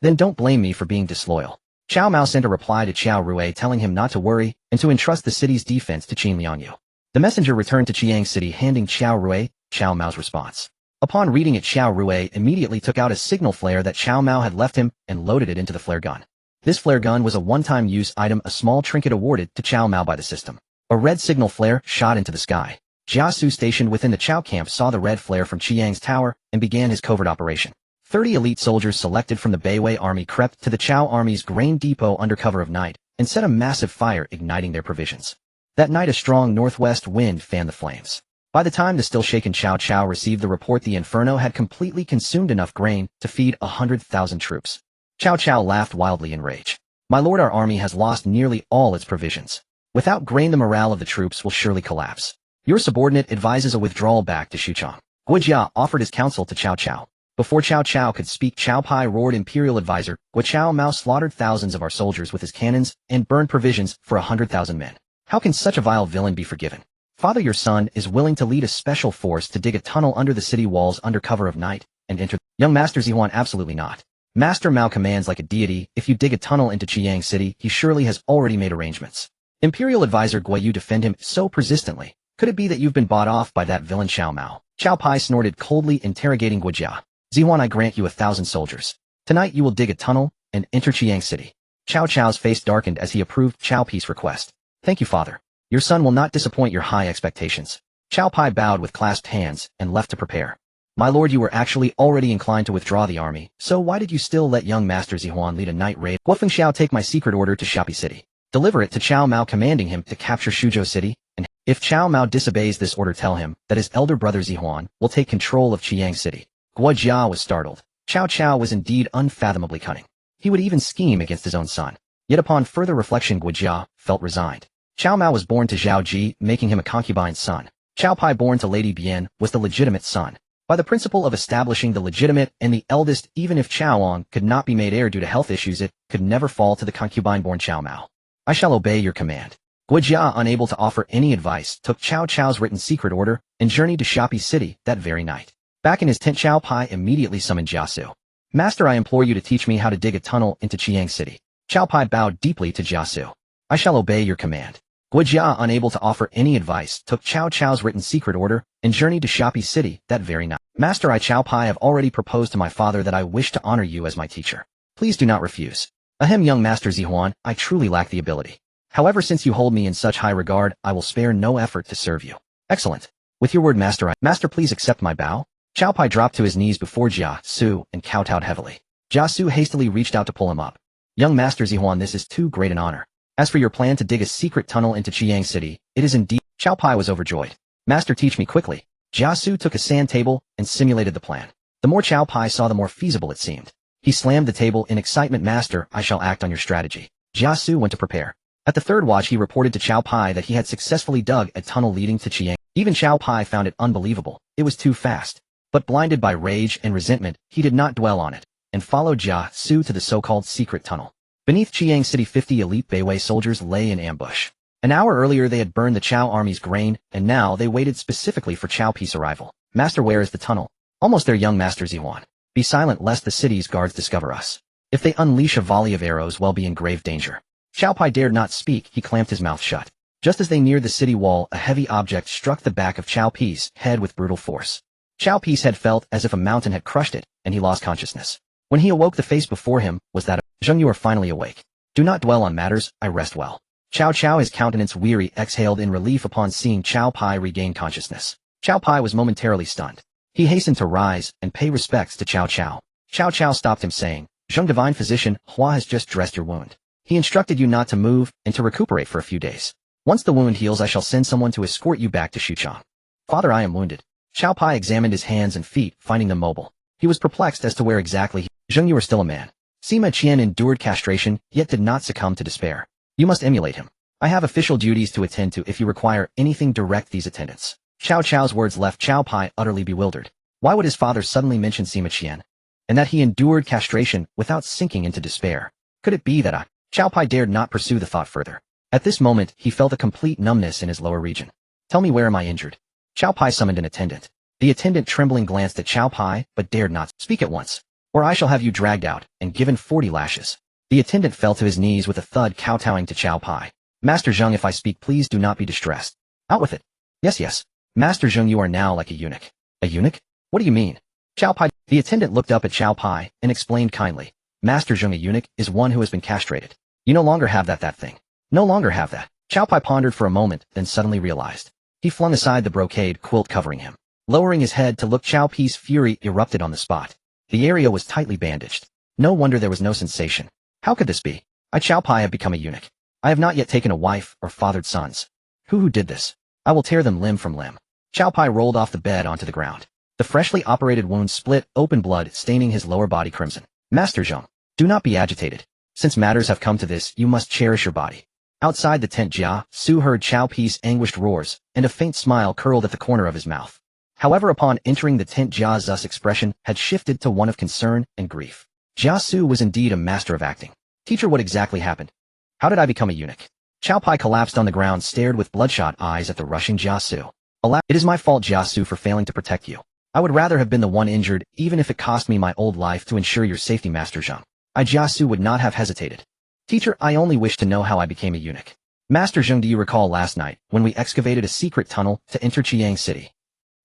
Then don't blame me for being disloyal." Cao Mao sent a reply to Qiao Rui telling him not to worry and to entrust the city's defense to Qin Liangyu. The messenger returned to Chiang City handing Qiao Rui Cao Mao's response. Upon reading it, Qiao Rui immediately took out a signal flare that Cao Mao had left him and loaded it into the flare gun. This flare gun was a one-time use item, a small trinket awarded to Cao Mao by the system. A red signal flare shot into the sky. Jia Su, stationed within the Cao camp, saw the red flare from Chiang's tower and began his covert operation. 30 elite soldiers selected from the Beiwei army crept to the Cao army's grain depot under cover of night and set a massive fire, igniting their provisions. That night, a strong northwest wind fanned the flames. By the time the still-shaken Cao Cao received the report, the inferno had completely consumed enough grain to feed 100,000 troops. Cao Cao laughed wildly in rage. "My lord, our army has lost nearly all its provisions. Without grain, the morale of the troops will surely collapse. Your subordinate advises a withdrawal back to Xuchang." Guojia offered his counsel to Cao Cao. Before Cao Cao could speak, Qiao Pai roared, "Imperial advisor, Cao Mao slaughtered thousands of our soldiers with his cannons and burned provisions for 100,000 men. How can such a vile villain be forgiven? Father, your son is willing to lead a special force to dig a tunnel under the city walls under cover of night and enter." "Young Master Zihuan, absolutely not. Master Mao commands like a deity. If you dig a tunnel into Chiang City, he surely has already made arrangements." Imperial advisor Guo Yu defend him so persistently. "Could it be that you've been bought off by that villain Cao Mao?" Qiao Pai snorted coldly, interrogating Guojia. "Zihuan, I grant you 1,000 soldiers. Tonight you will dig a tunnel and enter Chiang City." Cao Cao's face darkened as he approved Qiao Pai's request. "Thank you, father. Your son will not disappoint your high expectations." Qiao Pai bowed with clasped hands and left to prepare. "My lord, you were actually already inclined to withdraw the army, so why did you still let young Master Zihuan lead a night raid?" "Guofeng Xiao, take my secret order to Xiapi City. Deliver it to Cao Mao, commanding him to capture Shuzhou City, and if Cao Mao disobeys this order, tell him that his elder brother Zihuan will take control of Chiang City." Guo Jia was startled. Cao Cao was indeed unfathomably cunning. He would even scheme against his own son. Yet upon further reflection, Guo Jia felt resigned. Cao Mao was born to Zhao Ji, making him a concubine's son. Qiao Pai, born to Lady Bian, was the legitimate son. By the principle of establishing the legitimate and the eldest, even if Cao Wang could not be made heir due to health issues, it could never fall to the concubine-born Cao Mao. "I shall obey your command." Guo Jia, unable to offer any advice, took Cao Cao's written secret order and journeyed to Xiapi City that very night. Back in his tent, Qiao Pai immediately summoned Jia Su. "Master, I implore you to teach me how to dig a tunnel into Chiang City." Qiao Pai bowed deeply to Jia Su. "I shall obey your command." Guo Jia, unable to offer any advice, took Cao Cao's written secret order and journeyed to Xiapi City that very night. "Master, I, Qiao Pai, have already proposed to my father that I wish to honor you as my teacher. Please do not refuse." "Ahem, young Master Zihuan, I truly lack the ability. However, since you hold me in such high regard, I will spare no effort to serve you." "Excellent. With your word, Master, Master, please accept my bow." Qiao Pai dropped to his knees before Jia Su and kowtowed heavily. Jia Su hastily reached out to pull him up. "Young Master Zihuan, this is too great an honor. As for your plan to dig a secret tunnel into Chiang City, it is indeed—" Qiao Pai was overjoyed. "Master, teach me quickly." Jia Su took a sand table and simulated the plan. The more Qiao Pai saw, the more feasible it seemed. He slammed the table in excitement. "Master, I shall act on your strategy." Jia Su went to prepare. At the third watch, he reported to Qiao Pai that he had successfully dug a tunnel leading to Chiang. Even Qiao Pai found it unbelievable. It was too fast. But blinded by rage and resentment, he did not dwell on it, and followed Jia Su to the so-called secret tunnel. Beneath Chiang City, 50 elite Beiwei soldiers lay in ambush. An hour earlier they had burned the Cao army's grain, and now they waited specifically for Cao Pi's arrival. Master, where is the tunnel? Almost there, young Master Zihuan. Be silent lest the city's guards discover us. If they unleash a volley of arrows, we'll be in grave danger. Cao Pi dared not speak, he clamped his mouth shut. Just as they neared the city wall, a heavy object struck the back of Cao Pi's head with brutal force. Cao Pi's head felt as if a mountain had crushed it, and he lost consciousness. When he awoke, the face before him was that of Zhang. You are finally awake. Do not dwell on matters, I rest well. Cao Cao, his countenance weary, exhaled in relief upon seeing Cao Pi regain consciousness. Cao Pi was momentarily stunned. He hastened to rise and pay respects to Cao Cao. Cao Cao stopped him, saying, Zhang, divine physician, Hua has just dressed your wound. He instructed you not to move and to recuperate for a few days. Once the wound heals, I shall send someone to escort you back to Xuchang. Father, I am wounded. Cao Pi examined his hands and feet, finding them mobile. He was perplexed as to where exactly Zhang, you are still a man. Sima Qian endured castration, yet did not succumb to despair. You must emulate him. I have official duties to attend to. If you require anything, direct these attendants. Cao Cao's words left Cao Pi utterly bewildered. Why would his father suddenly mention Sima Qian? And that he endured castration without sinking into despair? Could it be that Cao Pi dared not pursue the thought further. At this moment, he felt a complete numbness in his lower region. Tell me, where am I injured? Cao Pi summoned an attendant. The attendant trembling glanced at Cao Pi, but dared not speak at once, or I shall have you dragged out and given 40 lashes. The attendant fell to his knees with a thud, kowtowing to Cao Pi. Master Zhang, if I speak, please do not be distressed. Out with it. Yes, yes. Master Zhang, you are now like a eunuch. A eunuch? What do you mean? Cao Pi. The attendant looked up at Cao Pi and explained kindly. Master Zhang, a eunuch is one who has been castrated. You no longer have that thing. No longer have that. Cao Pi pondered for a moment, then suddenly realized. He flung aside the brocade quilt covering him. Lowering his head to look, Cao Pi's fury erupted on the spot. The area was tightly bandaged. No wonder there was no sensation. How could this be? I, Cao Pi, have become a eunuch. I have not yet taken a wife or fathered sons. Who did this? I will tear them limb from limb. Cao Pi rolled off the bed onto the ground. The freshly operated wound split open, blood staining his lower body crimson. Master Zhang, do not be agitated. Since matters have come to this, you must cherish your body. Outside the tent, Jia Su heard Cao Pi's anguished roars, and a faint smile curled at the corner of his mouth. However, upon entering the tent, Jia Zu's expression had shifted to one of concern and grief. Jia Su was indeed a master of acting. Teacher, what exactly happened? How did I become a eunuch? Cao Pi collapsed on the ground, stared with bloodshot eyes at the rushing Jia Su. Alas, it is my fault, Jia Su, for failing to protect you. I would rather have been the one injured, even if it cost me my old life to ensure your safety, Master Zhang. Jia Su would not have hesitated. Teacher, I only wish to know how I became a eunuch. Master Zhang, do you recall last night, when we excavated a secret tunnel to enter Chiang City?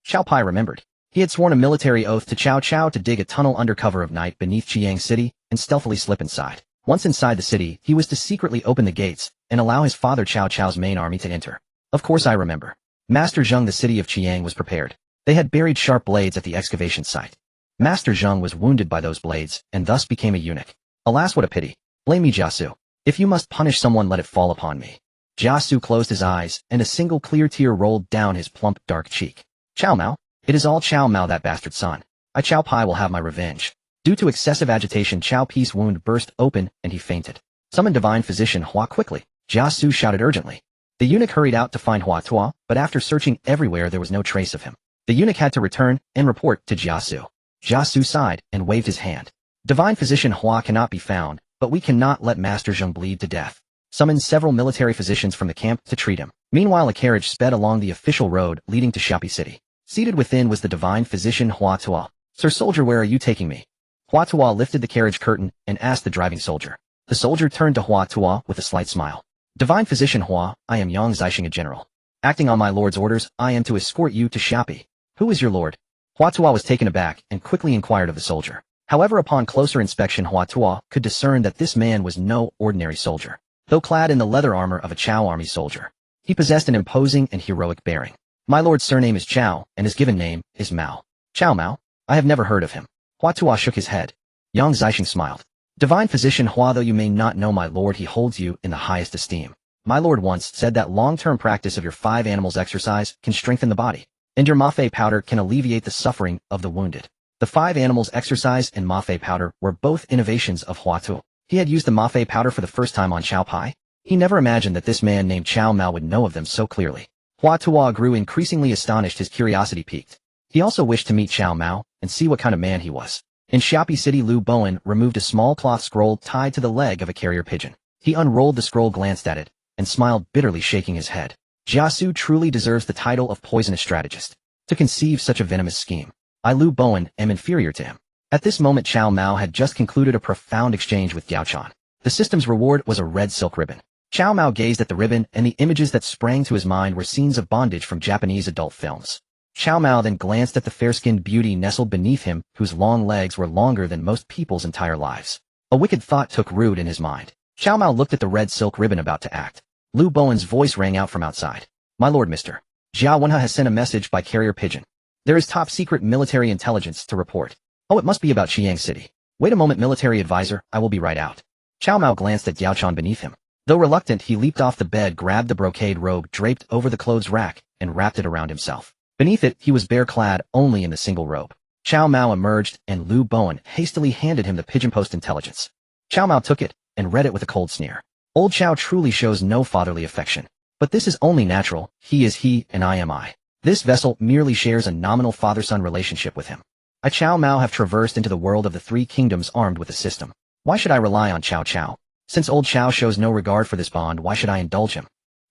Cao Pi remembered. He had sworn a military oath to Cao Cao to dig a tunnel under cover of night beneath Chiang City and stealthily slip inside. Once inside the city, he was to secretly open the gates and allow his father Cao Cao's main army to enter. Of course I remember. Master Zhang, the city of Chiang was prepared. They had buried sharp blades at the excavation site. Master Zhang was wounded by those blades and thus became a eunuch. Alas, what a pity. Blame me, Jia Su. If you must punish someone, let it fall upon me. Jia Su closed his eyes, and a single clear tear rolled down his plump, dark cheek. Cao Mao? It is all Cao Mao, that bastard son. I, Cao Pi, will have my revenge. Due to excessive agitation, Cao Pi's wound burst open, and he fainted. Summon divine physician Hua quickly. Jia Su shouted urgently. The eunuch hurried out to find Hua Tua, but after searching everywhere there was no trace of him. The eunuch had to return and report to Jia Su. Jia Su sighed and waved his hand. Divine physician Hua cannot be found, but we cannot let Master Zhang bleed to death. Summon several military physicians from the camp to treat him. Meanwhile, a carriage sped along the official road leading to Xiapi City. Seated within was the divine physician Hua Tua. Sir soldier, where are you taking me? Hua Tua lifted the carriage curtain and asked the driving soldier. The soldier turned to Hua Tua with a slight smile. Divine physician Hua, I am Yang Zixing, a general. Acting on my lord's orders, I am to escort you to Xiapi. Who is your lord? Hua Tua was taken aback and quickly inquired of the soldier. However, upon closer inspection, Hua Tua could discern that this man was no ordinary soldier. Though clad in the leather armor of a Cao army soldier, he possessed an imposing and heroic bearing. My lord's surname is Cao, and his given name is Mao. Cao Mao? I have never heard of him. Hua Tua shook his head. Yang Zixing smiled. Divine physician Hua, though you may not know my lord, he holds you in the highest esteem. My lord once said that long-term practice of your 5 animals exercise can strengthen the body, and your Mafei powder can alleviate the suffering of the wounded. The 5 animals exercise and Mafei powder were both innovations of Hua Tua. He had used the Mafei powder for the first time on Cao Pi. He never imagined that this man named Cao Mao would know of them so clearly. Hua Tua grew increasingly astonished, his curiosity piqued. He also wished to meet Cao Mao and see what kind of man he was. In Xiapi City, Lu Bowen removed a small cloth scroll tied to the leg of a carrier pigeon. He unrolled the scroll, glanced at it, and smiled bitterly, shaking his head. Jiasu truly deserves the title of poisonous strategist. To conceive such a venomous scheme. I, Lu Bowen, am inferior to him. At this moment Cao Mao had just concluded a profound exchange with Yao Chan. The system's reward was a red silk ribbon. Cao Mao gazed at the ribbon, and the images that sprang to his mind were scenes of bondage from Japanese adult films. Cao Mao then glanced at the fair-skinned beauty nestled beneath him, whose long legs were longer than most people's entire lives. A wicked thought took root in his mind. Cao Mao looked at the red silk ribbon about to act. Lu Bowen's voice rang out from outside. My lord, Mr. Jia Wenhe has sent a message by carrier pigeon. There is top-secret military intelligence to report. Oh, it must be about Xiang City. Wait a moment, military advisor, I will be right out. Cao Mao glanced at Yao Chan beneath him. Though reluctant, he leaped off the bed, grabbed the brocade robe draped over the clothes rack, and wrapped it around himself. Beneath it, he was bare-clad only in the single robe. Cao Mao emerged, and Lu Bowen hastily handed him the Pigeon Post intelligence. Cao Mao took it, and read it with a cold sneer. Old Cao truly shows no fatherly affection. But this is only natural, he is he, and I am I. This vessel merely shares a nominal father-son relationship with him. I, Cao Mao, have traversed into the world of the three kingdoms armed with a system. Why should I rely on Cao Cao? Since old Cao shows no regard for this bond, why should I indulge him?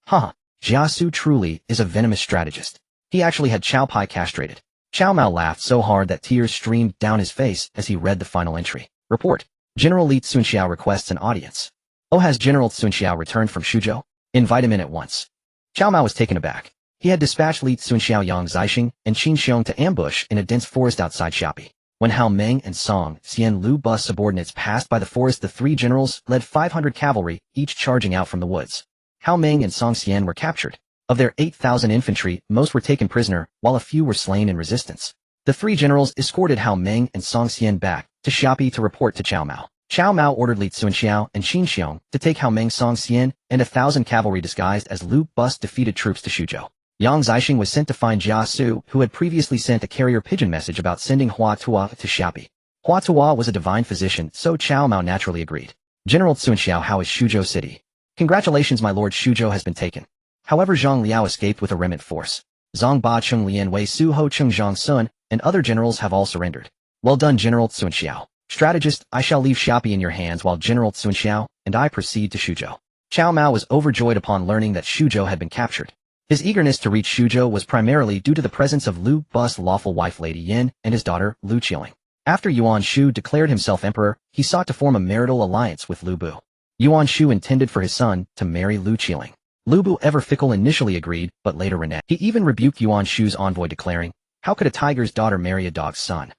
Jiasu truly is a venomous strategist. He actually had Cao Pai castrated. Cao Mao laughed so hard that tears streamed down his face as he read the final entry. Report. General Li Cunxiao requests an audience. Oh, has General Cunxiao returned from Shuzhou? Invite him in at once. Cao Mao was taken aback. He had dispatched Li Cunxiao, Yang Zixing, and Qin Xiong to ambush in a dense forest outside Xiapi. When Hao Meng and Song Xian Lu bus subordinates passed by the forest, the three generals led 500 cavalry, each charging out from the woods. Hao Meng and Song Xian were captured. Of their 8,000 infantry, most were taken prisoner, while a few were slain in resistance. The three generals escorted Hao Meng and Song Xian back to Xiapi to report to Cao Mao. Cao Mao ordered Li Cunxiao and Qin Xiong to take Hao Meng, Song Xian, and 1,000 cavalry disguised as Lu bus defeated troops to Shuzhou. Yang Zixing was sent to find Jiasu, who had previously sent a carrier pigeon message about sending Hua Tuo to Xiapi. Hua Tuo was a divine physician, so Cao Mao naturally agreed. General Cunxiao, how is Shuzhou City? Congratulations, my lord, Shuzhou has been taken. However, Zhang Liao escaped with a remnant force. Zhang Ba Chung Lian Wei Su Ho Chung Zhang Sun and other generals have all surrendered. Well done, General Cunxiao. Strategist, I shall leave Xiapi in your hands while General Cunxiao and I proceed to Shuzhou. Cao Mao was overjoyed upon learning that Shuzhou had been captured. His eagerness to reach Shuzhou was primarily due to the presence of Lu Bu's lawful wife Lady Yin and his daughter Lu Qiling. After Yuan Shu declared himself emperor, he sought to form a marital alliance with Lu Bu. Yuan Shu intended for his son to marry Lu Qiling. Lu Bu, ever fickle, initially agreed, but later reneged. He even rebuked Yuan Shu's envoy, declaring, "How could a tiger's daughter marry a dog's son?"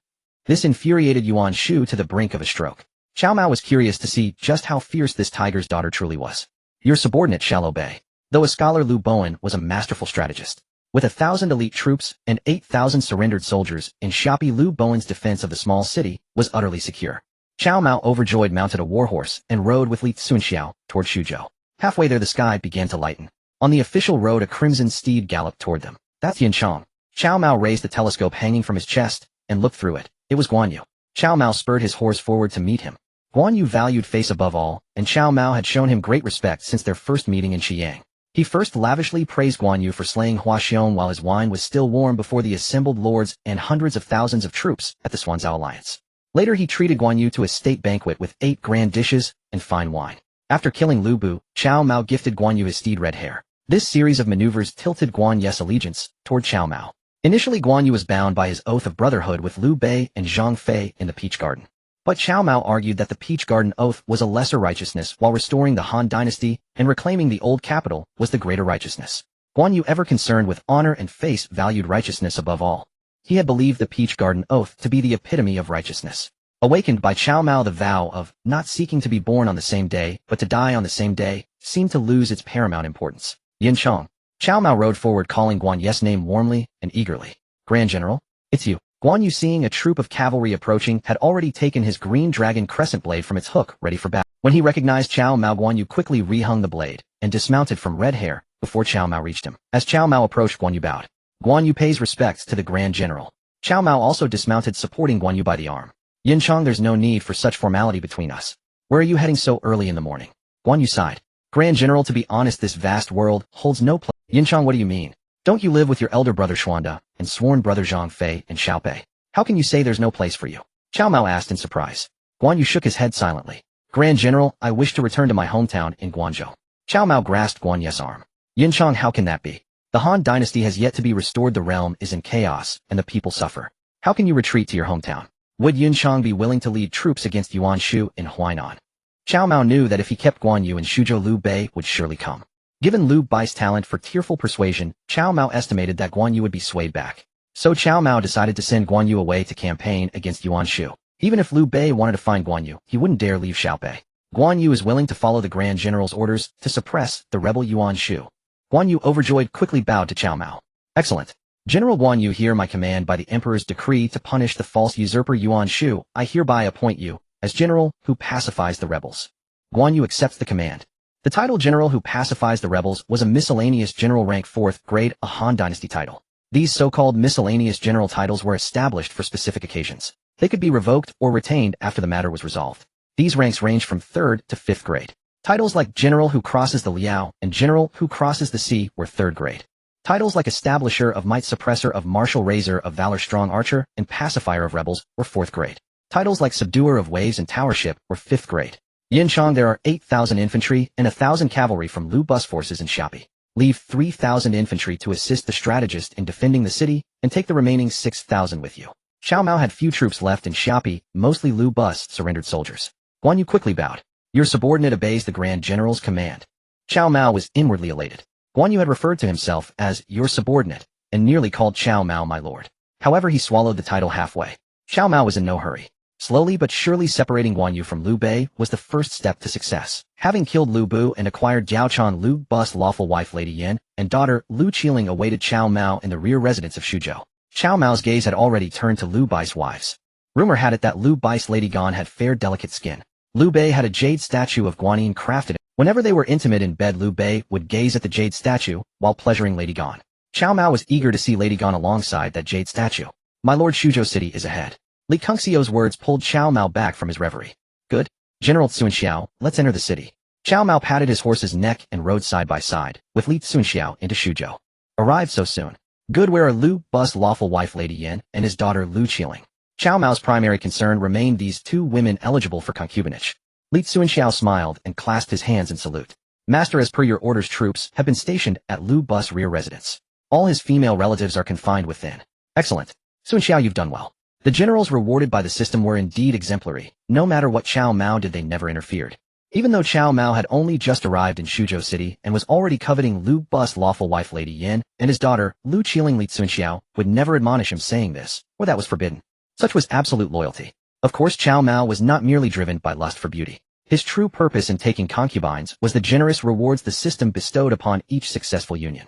This infuriated Yuan Shu to the brink of a stroke. Cao Mao was curious to see just how fierce this tiger's daughter truly was. Your subordinate shall obey. Though a scholar, Lu Bowen was a masterful strategist. With 1,000 elite troops and 8,000 surrendered soldiers in Xiapi, Lu Bowen's defense of the small city was utterly secure. Cao Mao, overjoyed, mounted a warhorse and rode with Li Cunxiao toward Shuzhou. Halfway there, the sky began to lighten. On the official road, a crimson steed galloped toward them. That's Yanchang. Cao Mao raised the telescope hanging from his chest and looked through it. It was Guan Yu. Cao Mao spurred his horse forward to meet him. Guan Yu valued face above all, and Cao Mao had shown him great respect since their first meeting in Xi'an. He first lavishly praised Guan Yu for slaying Hua Xiong while his wine was still warm before the assembled lords and hundreds of thousands of troops at the Swanzhou Alliance. Later he treated Guan Yu to a state banquet with 8 grand dishes and fine wine. After killing Lu Bu, Cao Mao gifted Guan Yu his steed Red Hair. This series of maneuvers tilted Guan Yu's allegiance toward Cao Mao. Initially, Guan Yu was bound by his oath of brotherhood with Liu Bei and Zhang Fei in the Peach Garden. But Cao Mao argued that the Peach Garden oath was a lesser righteousness, while restoring the Han dynasty and reclaiming the old capital was the greater righteousness. Guan Yu, ever concerned with honor and face, valued righteousness above all. He had believed the Peach Garden oath to be the epitome of righteousness. Awakened by Cao Mao, the vow of not seeking to be born on the same day, but to die on the same day, seemed to lose its paramount importance. Yin Chong. Cao Mao rode forward, calling Guan Yu's name warmly and eagerly. Grand General, it's you. Guan Yu, seeing a troop of cavalry approaching, had already taken his green dragon crescent blade from its hook, ready for battle. When he recognized Cao Mao, Guan Yu quickly rehung the blade and dismounted from Red Hair before Cao Mao reached him. As Cao Mao approached, Guan Yu bowed. Guan Yu pays respects to the Grand General. Cao Mao also dismounted, supporting Guan Yu by the arm. Yin Chong, there's no need for such formality between us. Where are you heading so early in the morning? Guan Yu sighed. Grand General, to be honest, this vast world holds no place. Yin Chong, what do you mean? Don't you live with your elder brother Xuanda and sworn brother Zhang Fei and Xiao Bei? How can you say there's no place for you? Cao Mao asked in surprise. Guan Yu shook his head silently. Grand General, I wish to return to my hometown in Guangzhou. Cao Mao grasped Guan Yu's arm. Yinchang, how can that be? The Han dynasty has yet to be restored. The realm is in chaos, and the people suffer. How can you retreat to your hometown? Would Yunchang be willing to lead troops against Yuan Shu in Huainan? Cao Mao knew that if he kept Guan Yu in Shuzhou, Liu Bei would surely come. Given Liu Bai's talent for tearful persuasion, Cao Mao estimated that Guan Yu would be swayed back. So Cao Mao decided to send Guan Yu away to campaign against Yuan Shu. Even if Liu Bei wanted to find Guan Yu, he wouldn't dare leave Xiaobei. Guan Yu is willing to follow the Grand General's orders to suppress the rebel Yuan Shu. Guan Yu, overjoyed, quickly bowed to Cao Mao. Excellent. General Guan Yu, hear my command. By the Emperor's decree to punish the false usurper Yuan Shu, I hereby appoint you as general who pacifies the rebels. Guan Yu accepts the command. The title General who pacifies the rebels was a miscellaneous general rank 4th grade, a Han dynasty title. These so-called miscellaneous general titles were established for specific occasions. They could be revoked or retained after the matter was resolved. These ranks range from 3rd to 5th grade. Titles like General who crosses the Liao and General who crosses the sea were 3rd grade. Titles like Establisher of Might, Suppressor of Martial, Raiser of Valor, Strong Archer, and Pacifier of Rebels were 4th grade. Titles like Subduer of Waves and Towership were 5th grade. Yinchang, there are 8,000 infantry and 1,000 cavalry from Liu Bus forces in Xiapi. Leave 3,000 infantry to assist the strategist in defending the city, and take the remaining 6,000 with you. Cao Mao had few troops left in Xiapi, mostly Liu Bus surrendered soldiers. Guan Yu quickly bowed. Your subordinate obeys the Grand General's command. Cao Mao was inwardly elated. Guan Yu had referred to himself as your subordinate, and nearly called Cao Mao my lord. However, he swallowed the title halfway. Cao Mao was in no hurry. Slowly but surely separating Guan Yu from Liu Bei was the first step to success. Having killed Liu Bu and acquired Jiaochan, Liu Bu's lawful wife Lady Yan and daughter Liu Qiling awaited Cao Mao in the rear residence of Shuzhou. Cao Mao's gaze had already turned to Liu Bai's wives. Rumor had it that Liu Bai's Lady Gan had fair, delicate skin. Liu Bei had a jade statue of Guanyin crafted. Whenever they were intimate in bed, Liu Bei would gaze at the jade statue while pleasuring Lady Gan. Cao Mao was eager to see Lady Gan alongside that jade statue. My lord, Shuzhou city is ahead. Li Cunxiao's words pulled Cao Mao back from his reverie. Good. General Cunxiao, let's enter the city. Cao Mao patted his horse's neck and rode side by side with Li Cunxiao into Shuzhou. Arrived so soon. Good. Where are Liu Bu's lawful wife Lady Yan and his daughter Liu Qiling? Cao Mao's primary concern remained these two women eligible for concubinage. Li Cunxiao smiled and clasped his hands in salute. Master, as per your orders, troops have been stationed at Liu Bu's rear residence. All his female relatives are confined within. Excellent. Cunxiao, you've done well. The generals rewarded by the system were indeed exemplary. No matter what Cao Mao did, they never interfered. Even though Cao Mao had only just arrived in Shuzhou city and was already coveting Liu Bu's lawful wife Lady Yan and his daughter Liu Qiling, Li Cunxiao would never admonish him saying this, or that was forbidden. Such was absolute loyalty. Of course, Cao Mao was not merely driven by lust for beauty. His true purpose in taking concubines was the generous rewards the system bestowed upon each successful union.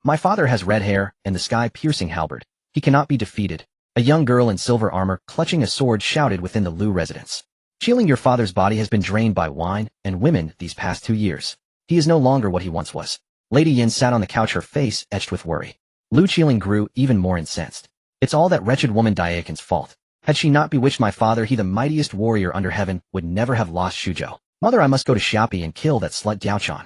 My father has red hair and the sky-piercing halberd. He cannot be defeated. A young girl in silver armor clutching a sword shouted within the Liu residence. Qiling, your father's body has been drained by wine and women these past 2 years. He is no longer what he once was. Lady Yan sat on the couch, her face etched with worry. Liu Qiling grew even more incensed. It's all that wretched woman Diakon's fault. Had she not bewitched my father, he, the mightiest warrior under heaven, would never have lost Shuzhou. Mother, I must go to Xiapi and kill that slut Diaochan.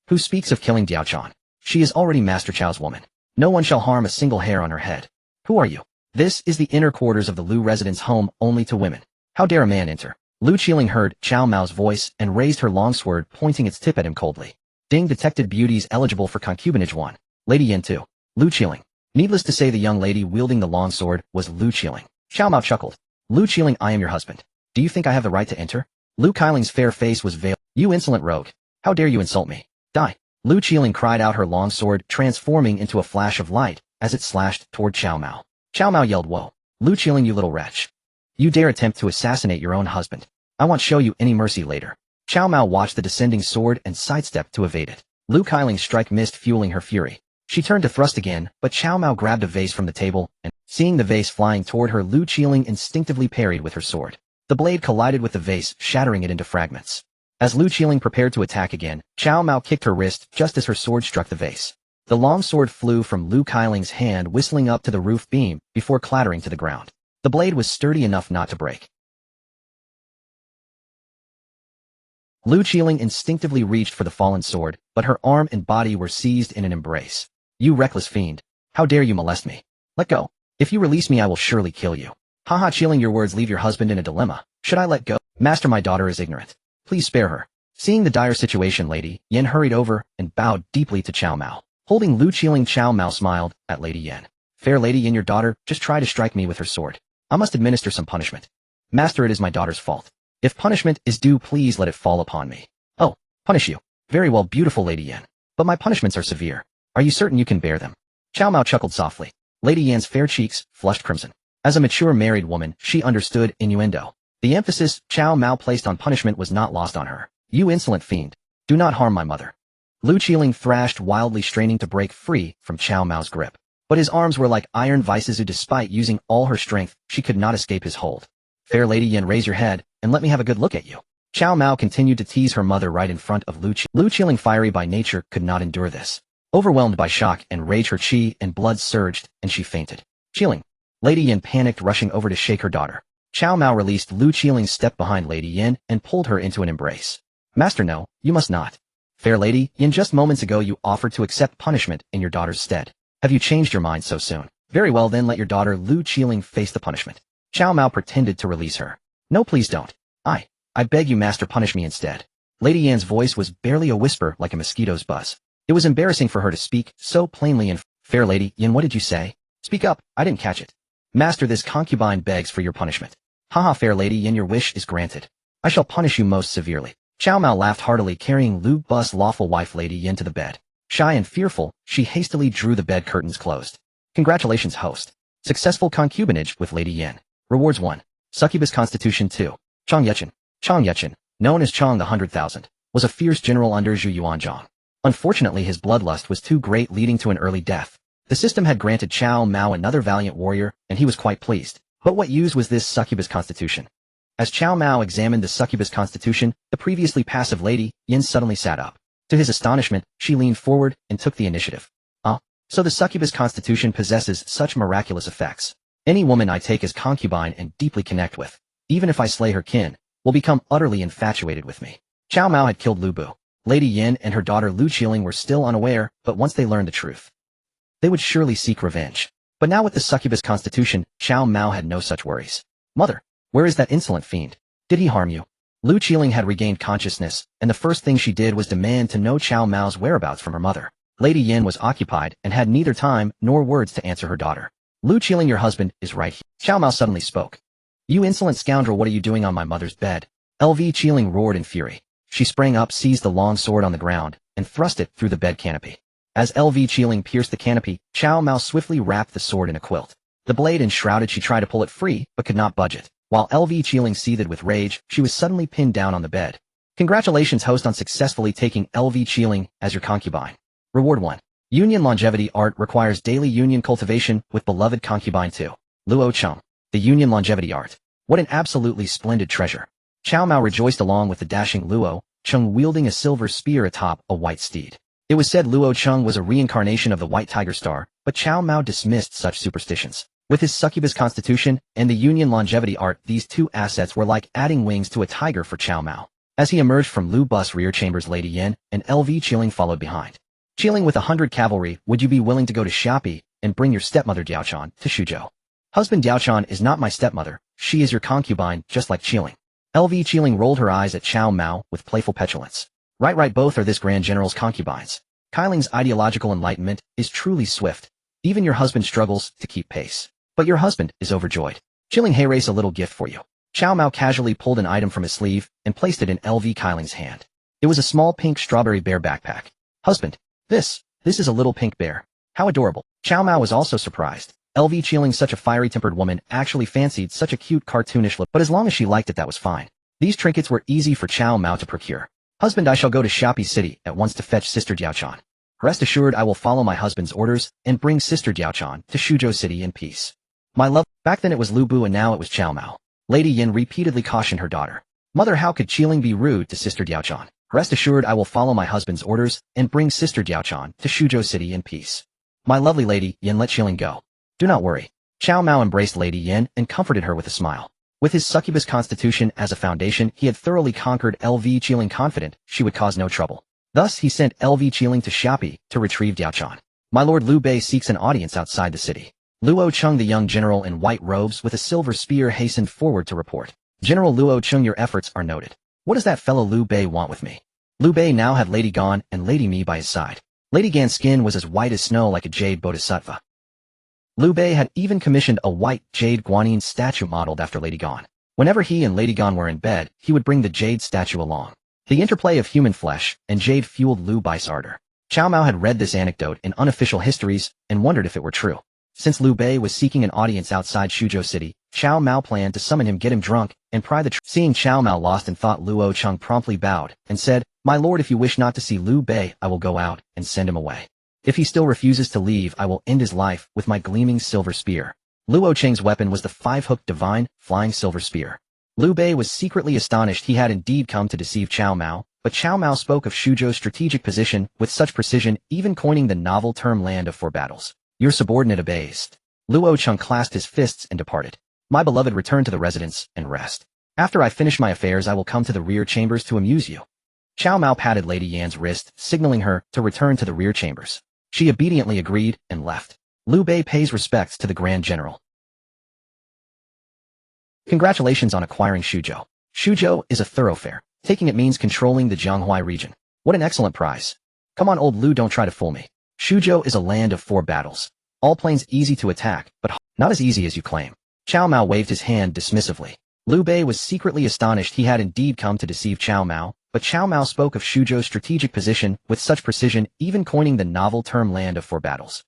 Who speaks of killing Diaochan? She is already Master Chao's woman. No one shall harm a single hair on her head. Who are you? This is the inner quarters of the Liu residence, home only to women. How dare a man enter? Liu Qiling heard Cao Mao's voice and raised her long sword, pointing its tip at him coldly. Ding, detected beauties eligible for concubinage 1. Lady Yan 2. Liu Qiling. Needless to say, the young lady wielding the long sword was Liu Qiling. Cao Mao chuckled. Liu Qiling, I am your husband. Do you think I have the right to enter? Liu Qiling's fair face was veiled. You insolent rogue. How dare you insult me? Die. Liu Qiling cried out, her long sword transforming into a flash of light as it slashed toward Cao Mao. Cao Mao yelled, whoa. Liu Qiling, you little wretch. You dare attempt to assassinate your own husband. I won't show you any mercy later. Cao Mao watched the descending sword and sidestepped to evade it. Liu Qiling's strike missed, fueling her fury. She turned to thrust again, but Cao Mao grabbed a vase from the table, and, seeing the vase flying toward her, Liu Qiling instinctively parried with her sword. The blade collided with the vase, shattering it into fragments. As Liu Qiling prepared to attack again, Cao Mao kicked her wrist just as her sword struck the vase. The long sword flew from Liu Qiling's hand, whistling up to the roof beam before clattering to the ground. The blade was sturdy enough not to break. Liu Qiling instinctively reached for the fallen sword, but her arm and body were seized in an embrace. You reckless fiend. How dare you molest me? Let go. If you release me, I will surely kill you. Haha, Qiling, your words leave your husband in a dilemma. Should I let go? Master, my daughter is ignorant. Please spare her. Seeing the dire situation, Lady Yan hurried over and bowed deeply to Cao Mao. Holding Lu Qiling, Cao Mao smiled at Lady Yan. Fair Lady Yan, your daughter just tried to strike me with her sword. I must administer some punishment. Master, it is my daughter's fault. If punishment is due, please let it fall upon me. Oh, punish you. Very well, beautiful Lady Yan. But my punishments are severe. Are you certain you can bear them? Cao Mao chuckled softly. Lady Yan's fair cheeks flushed crimson. As a mature married woman, she understood innuendo. The emphasis Cao Mao placed on punishment was not lost on her. You insolent fiend. Do not harm my mother. Lu Qiling thrashed wildly, straining to break free from Cao Mao's grip. But his arms were like iron vices, despite using all her strength, she could not escape his hold. Fair Lady Yan, raise your head, and let me have a good look at you. Cao Mao continued to tease her mother right in front of Lu Qiling. Lu Qiling, fiery by nature, could not endure this. Overwhelmed by shock and rage, her qi and blood surged, and she fainted. Qiling. Lady Yan panicked, rushing over to shake her daughter. Cao Mao released Lu Qiling, stepped behind Lady Yan, and pulled her into an embrace. Master, no, you must not. Fair Lady Yan, just moments ago you offered to accept punishment in your daughter's stead. Have you changed your mind so soon? Very well, then let your daughter Lu Qiling face the punishment. Cao Mao pretended to release her. No, please don't. I beg you, master, punish me instead. Lady Yan's voice was barely a whisper, like a mosquito's buzz. It was embarrassing for her to speak so plainly. And Fair Lady Yan, what did you say? Speak up, I didn't catch it. Master, this concubine begs for your punishment. Haha, Fair Lady Yan, your wish is granted. I shall punish you most severely. Cao Mao laughed heartily, carrying Lu Bu's lawful wife Lady Yan to the bed. Shy and fearful, she hastily drew the bed curtains closed. Congratulations, host. Successful concubinage with Lady Yan. Rewards 1. Succubus Constitution 2. Chang Yechen, known as Chang the 100,000, was a fierce general under Zhu Yuanzhang. Unfortunately, his bloodlust was too great, leading to an early death. The system had granted Cao Mao another valiant warrior, and he was quite pleased. But what use was this succubus constitution? As Cao Mao examined the succubus constitution, the previously passive Lady Yan suddenly sat up. To his astonishment, she leaned forward and took the initiative. So the succubus constitution possesses such miraculous effects. Any woman I take as concubine and deeply connect with, even if I slay her kin, will become utterly infatuated with me. Cao Mao had killed Lu Bu. Lady Yan and her daughter Lu Qiling were still unaware, but once they learned the truth, they would surely seek revenge. But now with the succubus constitution, Cao Mao had no such worries. Mother, where is that insolent fiend? Did he harm you? Lu Qiling had regained consciousness, and the first thing she did was demand to know Cao Mao's whereabouts from her mother. Lady Yan was occupied and had neither time nor words to answer her daughter. Lu Qiling, your husband is right here. Cao Mao suddenly spoke. You insolent scoundrel, what are you doing on my mother's bed? Lv Qiling roared in fury. She sprang up, seized the long sword on the ground, and thrust it through the bed canopy. As Lv Qiling pierced the canopy, Cao Mao swiftly wrapped the sword in a quilt. The blade enshrouded, she tried to pull it free, but could not budge it. While Lv Qiling seethed with rage, she was suddenly pinned down on the bed. Congratulations, host, on successfully taking Lv Qiling as your concubine. Reward 1. Union longevity art requires daily union cultivation with beloved concubine 2. Luo Cheng. The union longevity art. What an absolutely splendid treasure. Cao Mao rejoiced along with the dashing Luo Cheng, wielding a silver spear atop a white steed. It was said Luo Cheng was a reincarnation of the white tiger star, but Cao Mao dismissed such superstitions. With his succubus constitution and the union longevity art, these two assets were like adding wings to a tiger for Cao Mao. As he emerged from Lu Bu's rear chambers, Lady Yan and Lv Qiling followed behind. Qiling, with 100 cavalry, would you be willing to go to Xiapi and bring your stepmother Diaochan to Shuzhou? Husband, Diaochan is not my stepmother, she is your concubine, just like Qiling. Lv Qiling rolled her eyes at Cao Mao with playful petulance. Right, both are this grand general's concubines. Qiling's ideological enlightenment is truly swift. Even your husband struggles to keep pace. But your husband is overjoyed. Qiling, hey, race a little gift for you. Cao Mao casually pulled an item from his sleeve and placed it in Lv Qiling's hand. It was a small pink strawberry bear backpack. Husband, this is a little pink bear. How adorable. Cao Mao was also surprised. Lv Qiling, such a fiery-tempered woman, actually fancied such a cute cartoonish look, but as long as she liked it, that was fine. These trinkets were easy for Cao Mao to procure. Husband, I shall go to Xiapi City at once to fetch Sister Diaochan. Rest assured, I will follow my husband's orders and bring Sister Diaochan to Shuzhou City in peace. My love. Back then it was Lu Bu and now it was Cao Mao. Lady Yan repeatedly cautioned her daughter. Mother, how could Qiling be rude to Sister Diaochan? Rest assured, I will follow my husband's orders and bring Sister Diaochan to Shuzhou City in peace. My lovely Lady Yan, let Qiling go. Do not worry. Cao Mao embraced Lady Yan and comforted her with a smile. With his succubus constitution as a foundation, he had thoroughly conquered Lv Qiling, confident she would cause no trouble. Thus, he sent Lv Qiling to Xiapi to retrieve Diaochan. My lord Liu Bei seeks an audience outside the city. Luo Cheng, the young general in white robes with a silver spear, hastened forward to report. General Luo Cheng, your efforts are noted. What does that fellow Liu Bei want with me? Liu Bei now had Lady Gan and Lady Mi by his side. Lady Gan's skin was as white as snow like a jade bodhisattva. Liu Bei had even commissioned a white jade guanyin statue modeled after Lady Gan. Whenever he and Lady Gan were in bed, he would bring the jade statue along. The interplay of human flesh and jade fueled Liu Bei's ardor. Cao Mao had read this anecdote in unofficial histories and wondered if it were true. Since Liu Bei was seeking an audience outside Suzhou City, Cao Mao planned to summon him, get him drunk, and pry the truth. Seeing Cao Mao lost in thought, Luo Cheng promptly bowed and said, "My lord, if you wish not to see Liu Bei, I will go out and send him away. If he still refuses to leave, I will end his life with my gleaming silver spear." Luo Cheng's weapon was the five-hooked divine, flying silver spear. Liu Bei was secretly astonished he had indeed come to deceive Cao Mao, but Cao Mao spoke of Suzhou's strategic position with such precision, even coining the novel term land of four battles. "Your subordinate obeys." Luo Cheng clasped his fists and departed. "My beloved, return to the residence and rest. After I finish my affairs, I will come to the rear chambers to amuse you." Cao Mao patted Lady Yan's wrist, signaling her to return to the rear chambers. She obediently agreed and left. Liu Bei pays respects to the Grand General. Congratulations on acquiring Suzhou. Suzhou is a thoroughfare. Taking it means controlling the Jianghuai region. What an excellent prize. Come on, old Liu, don't try to fool me. Suzhou is a land of four battles. All plains easy to attack, but not as easy as you claim. Cao Mao waved his hand dismissively. Liu Bei was secretly astonished he had indeed come to deceive Cao Mao, but Cao Mao spoke of Suzhou's strategic position with such precision, even coining the novel term land of four battles.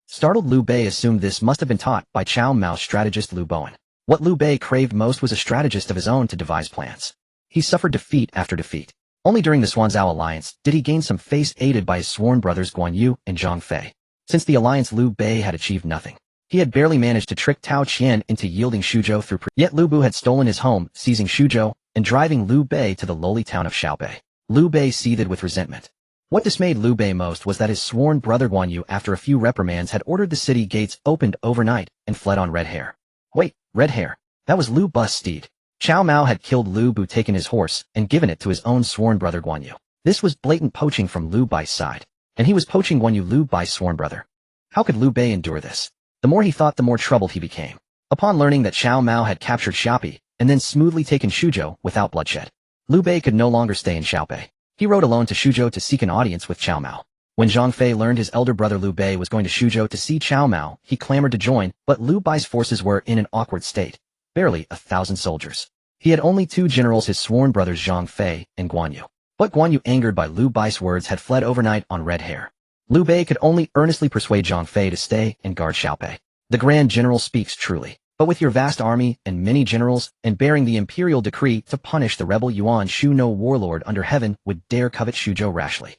Startled, Liu Bei assumed this must have been taught by Cao Mao's strategist Liu Bowen. What Liu Bei craved most was a strategist of his own to devise plans. He suffered defeat after defeat. Only during the Xuanzhao alliance did he gain some face, aided by his sworn brothers Guan Yu and Zhang Fei. Since the alliance, Liu Bei had achieved nothing. He had barely managed to trick Tao Qian into yielding Suzhou through yet Liu Bu had stolen his home, seizing Suzhou, and driving Liu Bei to the lowly town of Xiaobei. Liu Bei seethed with resentment. What dismayed Liu Bei most was that his sworn brother Guan Yu, after a few reprimands, had ordered the city gates opened overnight and fled on Red Hair. Wait, Red Hair? That was Liu Bu's steed. Cao Mao had killed Liu Bu, taken his horse, and given it to his own sworn brother Guan Yu. This was blatant poaching from Liu Bai's side. And he was poaching Guan Yu, Liu Bai's sworn brother. How could Liu Bei endure this? The more he thought, the more troubled he became. Upon learning that Cao Mao had captured Xiaopi, and then smoothly taken Suzhou without bloodshed, Liu Bei could no longer stay in Xiaobei. He rode alone to Suzhou to seek an audience with Cao Mao. When Zhang Fei learned his elder brother Liu Bei was going to Suzhou to see Cao Mao, he clamored to join, but Liu Bai's forces were in an awkward state. Barely 1,000 soldiers. He had only two generals, his sworn brothers Zhang Fei and Guan Yu. But Guan Yu, angered by Liu Bai's words, had fled overnight on Red Hair. Liu Bei could only earnestly persuade Zhang Fei to stay and guard Xiaobei. The Grand General speaks truly. But with your vast army and many generals, and bearing the imperial decree to punish the rebel Yuan Shu, no warlord under heaven would dare covet Suzhou rashly.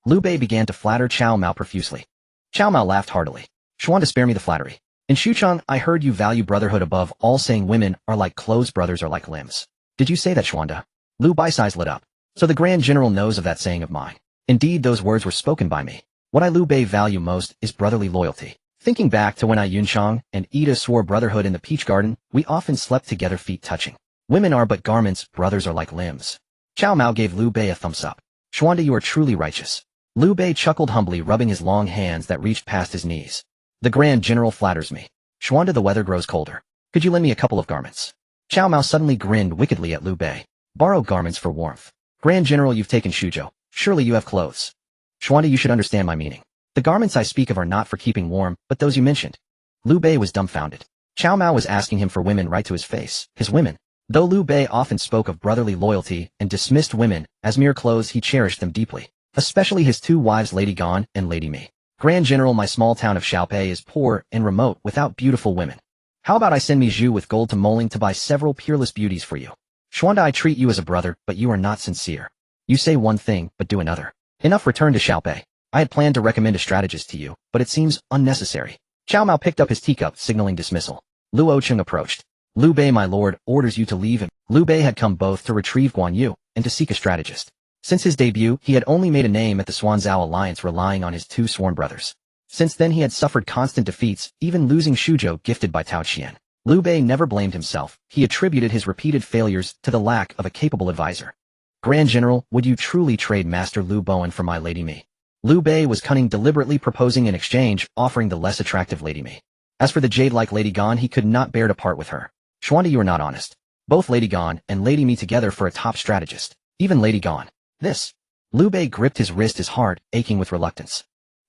Liu Bei began to flatter Cao Mao profusely. Cao Mao laughed heartily. "Xuan, spare me the flattery. In Shuchang, I heard you value brotherhood above all, saying women are like clothes, brothers are like limbs. Did you say that, Xuanda?" Liu Bai's eyes lit up. "So the Grand General knows of that saying of mine. Indeed, those words were spoken by me. What I, Liu Bei, value most is brotherly loyalty. Thinking back to when I, Yunchang, and Ida swore brotherhood in the Peach Garden, we often slept together, feet touching. Women are but garments, brothers are like limbs." Cao Mao gave Liu Bei a thumbs up. "Xuanda, you are truly righteous." Liu Bei chuckled humbly, rubbing his long hands that reached past his knees. "The Grand General flatters me. Xuanda, the weather grows colder. Could you lend me a couple of garments?" Cao Mao suddenly grinned wickedly at Liu Bei. "Borrow garments for warmth. Grand General, you've taken Suzhou. Surely you have clothes. Xuanda, you should understand my meaning. The garments I speak of are not for keeping warm, but those you mentioned." Liu Bei was dumbfounded. Cao Mao was asking him for women right to his face, his women. Though Liu Bei often spoke of brotherly loyalty and dismissed women as mere clothes, he cherished them deeply, especially his two wives, Lady Gan and Lady Mi. "Grand General, my small town of Xiaopei is poor and remote without beautiful women. How about I send me Zhu with gold to Moling to buy several peerless beauties for you? Xuanda, I treat you as a brother, but you are not sincere. You say one thing, but do another. Enough, return to Xiaopei. I had planned to recommend a strategist to you, but it seems unnecessary." Cao Mao picked up his teacup, signaling dismissal. Luo Cheng approached. "Liu Bei, my lord, orders you to leave him." Liu Bei had come both to retrieve Guan Yu and to seek a strategist. Since his debut, he had only made a name at the Xuanzhao alliance, relying on his two sworn brothers. Since then he had suffered constant defeats, even losing Suzhou gifted by Tao Qian. Liu Bei never blamed himself. He attributed his repeated failures to the lack of a capable advisor. "Grand General, would you truly trade Master Liu Bowen for my Lady Mi?" Liu Bei was cunning, deliberately proposing an exchange, offering the less attractive Lady Mi. As for the jade-like Lady Gan, he could not bear to part with her. "Xuanda, you are not honest. Both Lady Gan and Lady Mi together for a top strategist. Even Lady Gan. This. Liu Bei gripped his wrist as hard, aching with reluctance.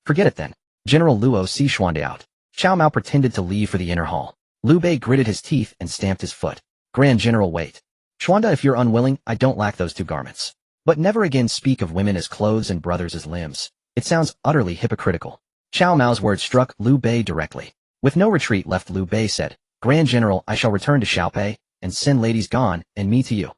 Forget it then. General Luo see Xuande out. Cao Mao pretended to leave for the inner hall. Liu Bei gritted his teeth and stamped his foot. Grand General, wait. Xuande, if you're unwilling, I don't lack those 2 garments. But never again speak of women as clothes and brothers as limbs. It sounds utterly hypocritical. Cao Mao's words struck Liu Bei directly. With no retreat left, Liu Bei said, Grand General, I shall return to Xiaopei, and send Ladies Gone, and me to you.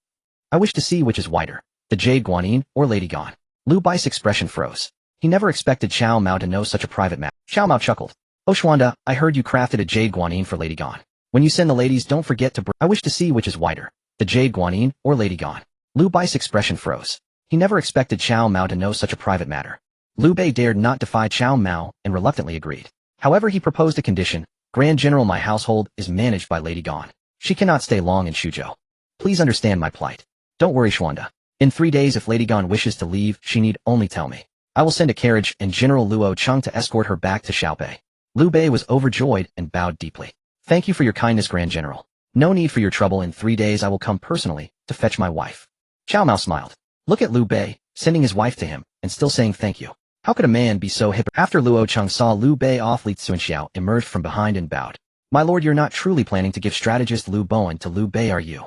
I wish to see which is whiter, the Jade Guanyin or Lady Gone. Liu Bei's expression froze. He never expected Cao Mao to know such a private matter. Cao Mao chuckled. Oh Xuande, I heard you crafted a Jade Guanyin for Lady Gone. When you send the ladies, don't forget to I wish to see which is whiter, the Jade Guanyin or Lady Gone. Liu Bei's expression froze. He never expected Cao Mao to know such a private matter. Liu Bei dared not defy Cao Mao and reluctantly agreed. However, he proposed a condition. Grand General, my household is managed by Lady Gone. She cannot stay long in Shuzhou. Please understand my plight. Don't worry, Xuande. In 3 days, if Lady Gone wishes to leave, she need only tell me. I will send a carriage and General Luo Cheng to escort her back to Xiaopei. Liu Bei was overjoyed and bowed deeply. Thank you for your kindness, Grand General. No need for your trouble. In 3 days I will come personally to fetch my wife. Cao Mao smiled. Look at Liu Bei, sending his wife to him, and still saying thank you. How could a man be so hypocritical? After Luo Cheng saw Liu Bei off, Li Cunxiao emerged from behind and bowed. My lord, you're not truly planning to give strategist Liu Bowen to Liu Bei, are you?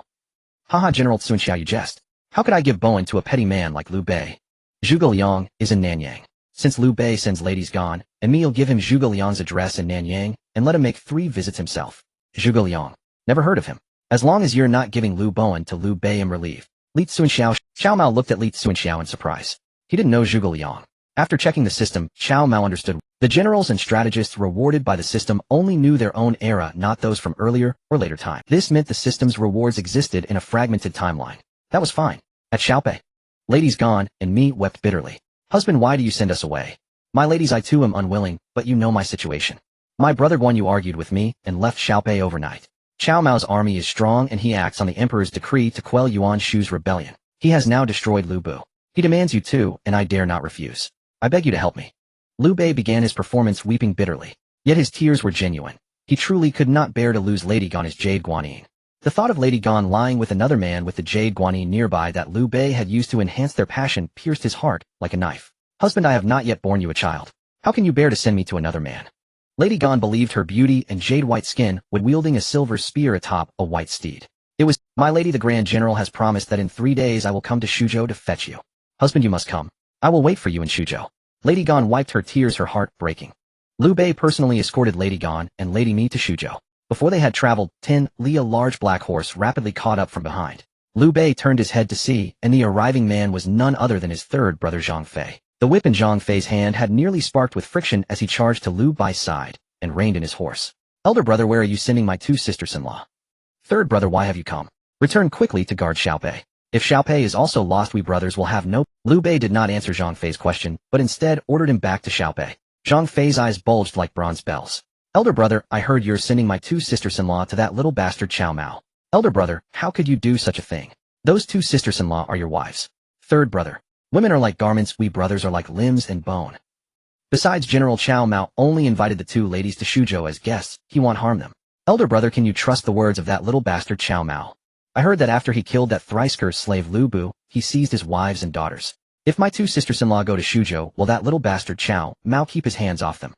Haha, General Cunxiao, you jest. How could I give Bowen to a petty man like Liu Bei? Zhuge Liang is in Nanyang. Since Liu Bei sends Ladies Gone, and me'll give him Zhuge Liang's address in Nanyang, and let him make 3 visits himself. Zhuge Liang. Never heard of him. As long as you're not giving Liu Bowen to Liu Bei, I'm relieved. Li Cunxiao. Cao Mao looked at Li Cunxiao in surprise. He didn't know Zhuge Liang. After checking the system, Cao Mao understood. The generals and strategists rewarded by the system only knew their own era, not those from earlier or later time. This meant the system's rewards existed in a fragmented timeline. That was fine. At Xiaopei, Ladies Gone and me wept bitterly. Husband, why do you send us away? My ladies, I too am unwilling, but you know my situation. My brother Guan Yu argued with me and left Xiaopei overnight. Cao Mao's army is strong and he acts on the emperor's decree to quell Yuan Shu's rebellion. He has now destroyed Lu Bu. He demands you too, and I dare not refuse. I beg you to help me. Liu Bei began his performance weeping bitterly. Yet his tears were genuine. He truly could not bear to lose Lady Gone as Jade Guanyin. The thought of Lady Gone lying with another man with the Jade Guanyin nearby that Liu Bei had used to enhance their passion pierced his heart like a knife. Husband, I have not yet borne you a child. How can you bear to send me to another man? Lady Gone believed her beauty and jade-white skin would wielding a silver spear atop a white steed. It was, my lady, the Grand General has promised that in 3 days I will come to Shuzhou to fetch you. Husband, you must come. I will wait for you in Shuzhou. Lady Gone wiped her tears, her heart breaking. Liu Bei personally escorted Lady Gone and Lady Mi to Shuzhou. Before they had traveled 10 li, a large black horse rapidly caught up from behind. Liu Bei turned his head to see, and the arriving man was none other than his third brother Zhang Fei. The whip in Zhang Fei's hand had nearly sparked with friction as he charged to Liu Bei's side and reined in his horse. Elder brother, where are you sending my 2 sisters-in-law? Third brother, why have you come? Return quickly to guard Xiaopei. If Xiaopei is also lost, we brothers will have no... Liu Bei did not answer Zhang Fei's question, but instead ordered him back to Xiaopei. Zhang Fei's eyes bulged like bronze bells. Elder brother, I heard you're sending my 2 sisters-in-law to that little bastard Cao Mao. Elder brother, how could you do such a thing? Those 2 sisters-in-law are your wives. Third brother, women are like garments, we brothers are like limbs and bone. Besides, General Cao Mao only invited the 2 ladies to Shuzhou as guests, he won't harm them. Elder brother, can you trust the words of that little bastard Cao Mao? I heard that after he killed that thrice-cursed slave Lu Bu, he seized his wives and daughters. If my 2 sisters-in-law go to Shuzhou, will that little bastard Cao Mao keep his hands off them?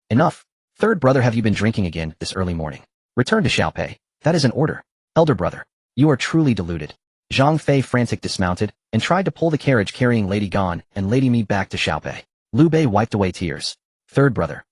Enough. Third brother, have you been drinking again this early morning? Return to Xiaopei. That is an order. Elder brother, you are truly deluded. Zhang Fei frantic dismounted and tried to pull the carriage carrying Lady Gone and Lady Mi back to Xiaopei. Liu Bei wiped away tears. Third brother,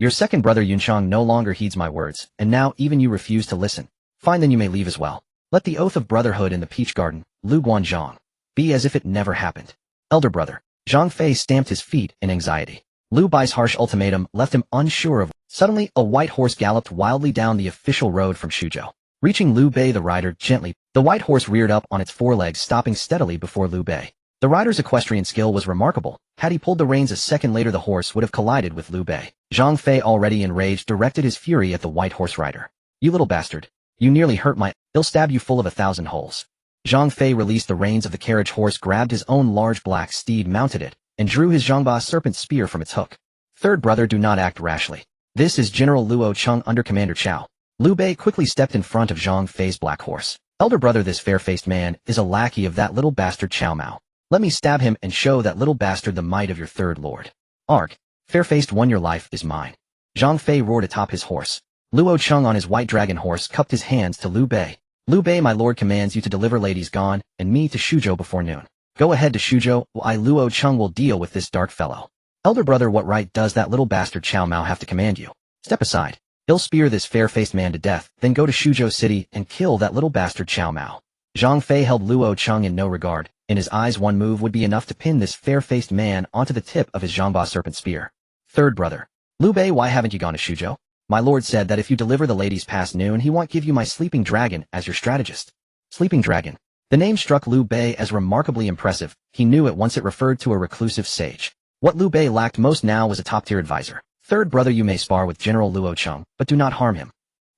your second brother Yunchang no longer heeds my words, and now even you refuse to listen. Fine, then you may leave as well. Let the oath of brotherhood in the peach garden, Lu Guanzhang, be as if it never happened. Elder brother, Zhang Fei stamped his feet in anxiety. Liu Bei's harsh ultimatum left him unsure of. Suddenly, a white horse galloped wildly down the official road from Shuzhou. Reaching Liu Bei, the rider gently, the white horse reared up on its forelegs, stopping steadily before Liu Bei. The rider's equestrian skill was remarkable. Had he pulled the reins a second later, the horse would have collided with Liu Bei. Zhang Fei, already enraged, directed his fury at the white horse rider. You little bastard. You nearly hurt my... He'll stab you full of 1,000 holes. Zhang Fei released the reins of the carriage horse, grabbed his own large black steed, mounted it, and drew his Zhangba serpent spear from its hook. Third brother, do not act rashly. This is General Luo Cheng under Commander Cao. Liu Bei quickly stepped in front of Zhang Fei's black horse. Elder brother, this fair-faced man is a lackey of that little bastard Cao Mao. Let me stab him and show that little bastard the might of your third lord. Arg. Fair-faced one, your life is mine. Zhang Fei roared atop his horse. Luo Cheng on his white dragon horse cupped his hands to Liu Bei. Liu Bei, my lord commands you to deliver Lady Gone, and me to Shuzhou before noon. Go ahead to Shuzhou, while I Luo Cheng will deal with this dark fellow. Elder brother, what right does that little bastard Cao Mao have to command you? Step aside. He'll spear this fair-faced man to death, then go to Shuzhou City and kill that little bastard Cao Mao. Zhang Fei held Luo Cheng in no regard. In his eyes, one move would be enough to pin this fair-faced man onto the tip of his Zhangba serpent spear. Third brother. Liu Bei, why haven't you gone to Shuzhou? My lord said that if you deliver the ladies past noon, he won't give you my sleeping dragon as your strategist. Sleeping dragon. The name struck Liu Bei as remarkably impressive. He knew at once it referred to a reclusive sage. What Liu Bei lacked most now was a top-tier advisor. Third brother, you may spar with General Luo Cheng, but do not harm him.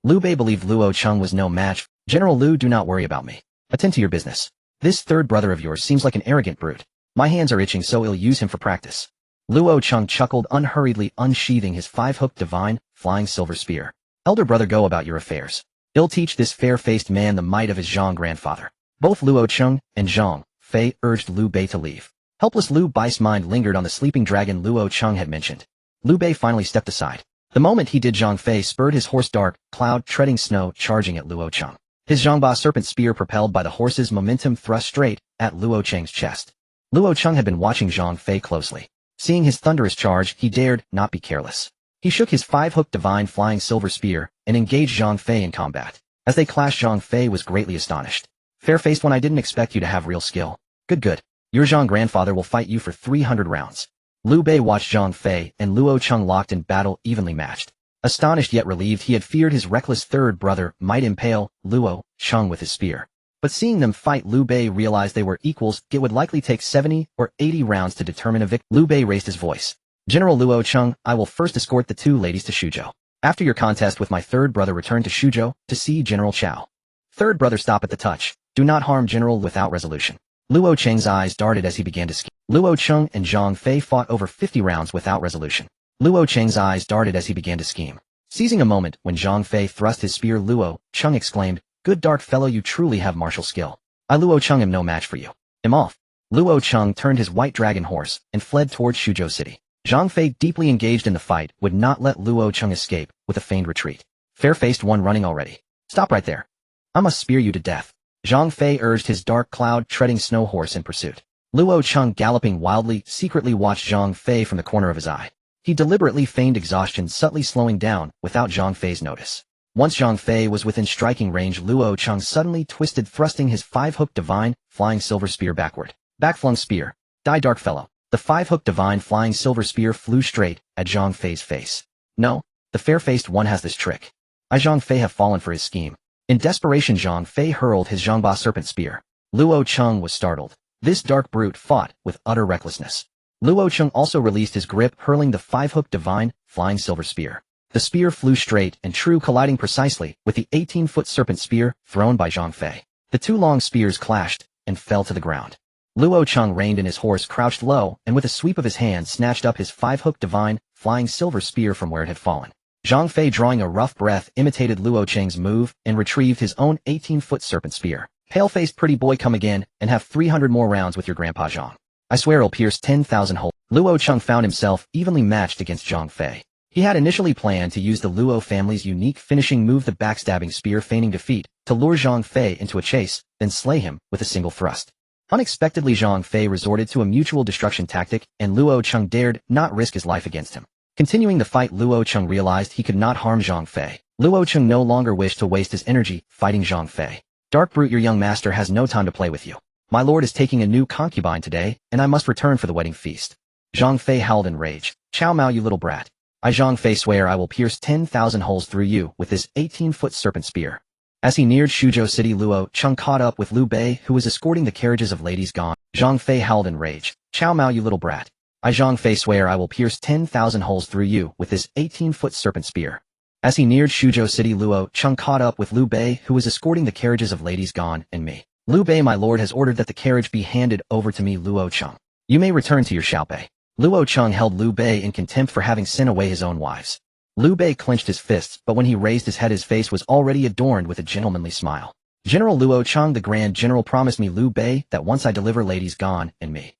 Liu Bei believed Luo Cheng was no match. General Liu, do not worry about me. Attend to your business. This third brother of yours seems like an arrogant brute. My hands are itching, so I'll use him for practice. Luo Cheng chuckled, unhurriedly unsheathing his five-hooked divine, flying silver spear. Elder brother, go about your affairs. I'll teach this fair-faced man the might of his Zhang grandfather. Both Luo Cheng and Zhang Fei urged Liu Bei to leave. Helpless Liu Bei's mind lingered on the sleeping dragon Luo Cheng had mentioned. Liu Bei finally stepped aside. The moment he did, Zhang Fei spurred his horse, dark cloud treading snow, charging at Luo Cheng. His Zhangba serpent spear, propelled by the horse's momentum, thrust straight at Luo Cheng's chest. Luo Cheng had been watching Zhang Fei closely. Seeing his thunderous charge, he dared not be careless. He shook his five-hooked divine flying silver spear and engaged Zhang Fei in combat. As they clashed, Zhang Fei was greatly astonished. Fair-faced one, I didn't expect you to have real skill. Good. Your Zhang grandfather will fight you for 300 rounds. Liu Bei watched Zhang Fei and Luo Cheng locked in battle, evenly matched. Astonished yet relieved, he had feared his reckless third brother might impale Luo Cheng with his spear. But seeing them fight, Liu Bei realized they were equals. It would likely take 70 or 80 rounds to determine a victor. Liu Bei raised his voice. General Luo Cheng, I will first escort the two ladies to Shuzhou. After your contest with my third brother, return to Shuzhou to see General Cao. Third brother, stop at the touch. Do not harm General without resolution. Luo Cheng's eyes darted as he began to scheme. Luo Cheng and Zhang Fei fought over 50 rounds without resolution. Luo Cheng's eyes darted as he began to scheme. Seizing a moment when Zhang Fei thrust his spear, Luo Cheng exclaimed, Good dark fellow, you truly have martial skill. I Luo Cheng am no match for you. I'm off. Luo Cheng turned his white dragon horse and fled towards Shuzhou City. Zhang Fei, deeply engaged in the fight, would not let Luo Cheng escape with a feigned retreat. Fair-faced one, running already. Stop right there. I must spear you to death. Zhang Fei urged his dark cloud treading snow horse in pursuit. Luo Cheng, galloping wildly, secretly watched Zhang Fei from the corner of his eye. He deliberately feigned exhaustion, subtly slowing down without Zhang Fei's notice. Once Zhang Fei was within striking range, Luo Cheng suddenly twisted, thrusting his five-hooked divine, flying silver spear backward. Backflung spear. Die, dark fellow. The five-hooked divine flying silver spear flew straight at Zhang Fei's face. No, the fair-faced one has this trick. I Zhang Fei have fallen for his scheme. In desperation, Zhang Fei hurled his Zhangba serpent spear. Luo Cheng was startled. This dark brute fought with utter recklessness. Luo Cheng also released his grip, hurling the five-hooked divine, flying silver spear. The spear flew straight and true, colliding precisely with the 18-foot serpent spear thrown by Zhang Fei. The two long spears clashed and fell to the ground. Luo Cheng reined in his horse, crouched low, and with a sweep of his hand snatched up his five-hooked divine, flying silver spear from where it had fallen. Zhang Fei, drawing a rough breath, imitated Luo Cheng's move and retrieved his own 18-foot serpent spear. Pale-faced pretty boy, come again and have 300 more rounds with your grandpa Zhang. I swear I'll pierce 10,000 holes. Luo Cheng found himself evenly matched against Zhang Fei. He had initially planned to use the Luo family's unique finishing move, the backstabbing spear, feigning defeat, to lure Zhang Fei into a chase, then slay him with a single thrust. Unexpectedly, Zhang Fei resorted to a mutual destruction tactic, and Luo Cheng dared not risk his life against him. Continuing the fight, Luo Cheng realized he could not harm Zhang Fei. Luo Cheng no longer wished to waste his energy fighting Zhang Fei. Dark brute, your young master has no time to play with you. My lord is taking a new concubine today, and I must return for the wedding feast. Zhang Fei howled in rage. Cao Mao, you little brat. I Zhang Fei swear I will pierce 10,000 holes through you with this 18-foot serpent spear. As he neared Shuzhou City, Luo Cheng caught up with Liu Bei, who was escorting the carriages of ladies gone. Zhang Fei howled in rage. Cao Mao, you little brat. I Zhang Fei swear I will pierce 10,000 holes through you with this 18-foot serpent spear. As he neared Shuzhou City, Luo Cheng caught up with Liu Bei, who was escorting the carriages of ladies gone and me. Liu Bei, my lord has ordered that the carriage be handed over to me, Luo Cheng. You may return to your Xiaobei. Luo Cheng held Liu Bei in contempt for having sent away his own wives. Liu Bei clenched his fists, but when he raised his head, his face was already adorned with a gentlemanly smile. General Luo Cheng, the Grand General, promised me Liu Bei that once I deliver ladies gone and me,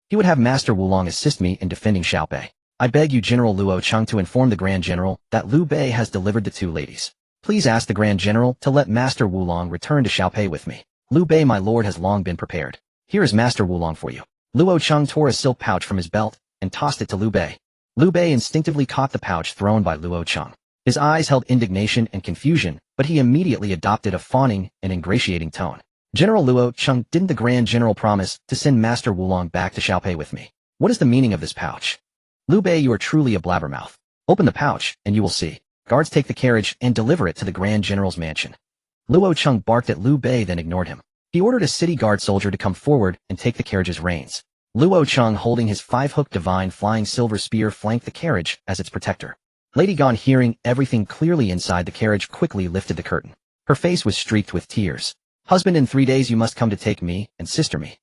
he would have Master Wulong assist me in defending Xiaopei. I beg you, General Luo Cheng, to inform the Grand General that Liu Bei has delivered the two ladies. Please ask the Grand General to let Master Wulong return to Xiaopei with me. Liu Bei, my lord, has long been prepared. Here is Master Wulong for you. Luo Cheng tore a silk pouch from his belt and tossed it to Liu Bei. Liu Bei instinctively caught the pouch thrown by Luo Cheng. His eyes held indignation and confusion, but he immediately adopted a fawning and ingratiating tone. General Luo Cheng, didn't the Grand General promise to send Master Wulong back to Xiaopei with me? What is the meaning of this pouch? Liu Bei, you are truly a blabbermouth. Open the pouch, and you will see. Guards, take the carriage and deliver it to the Grand General's mansion. Luo Cheng barked at Liu Bei, then ignored him. He ordered a city guard soldier to come forward and take the carriage's reins. Luo Cheng, holding his five-hooked divine flying silver spear, flanked the carriage as its protector. Lady Gan, hearing everything clearly inside the carriage, quickly lifted the curtain. Her face was streaked with tears. Husband, in 3 days you must come to take me and sister me.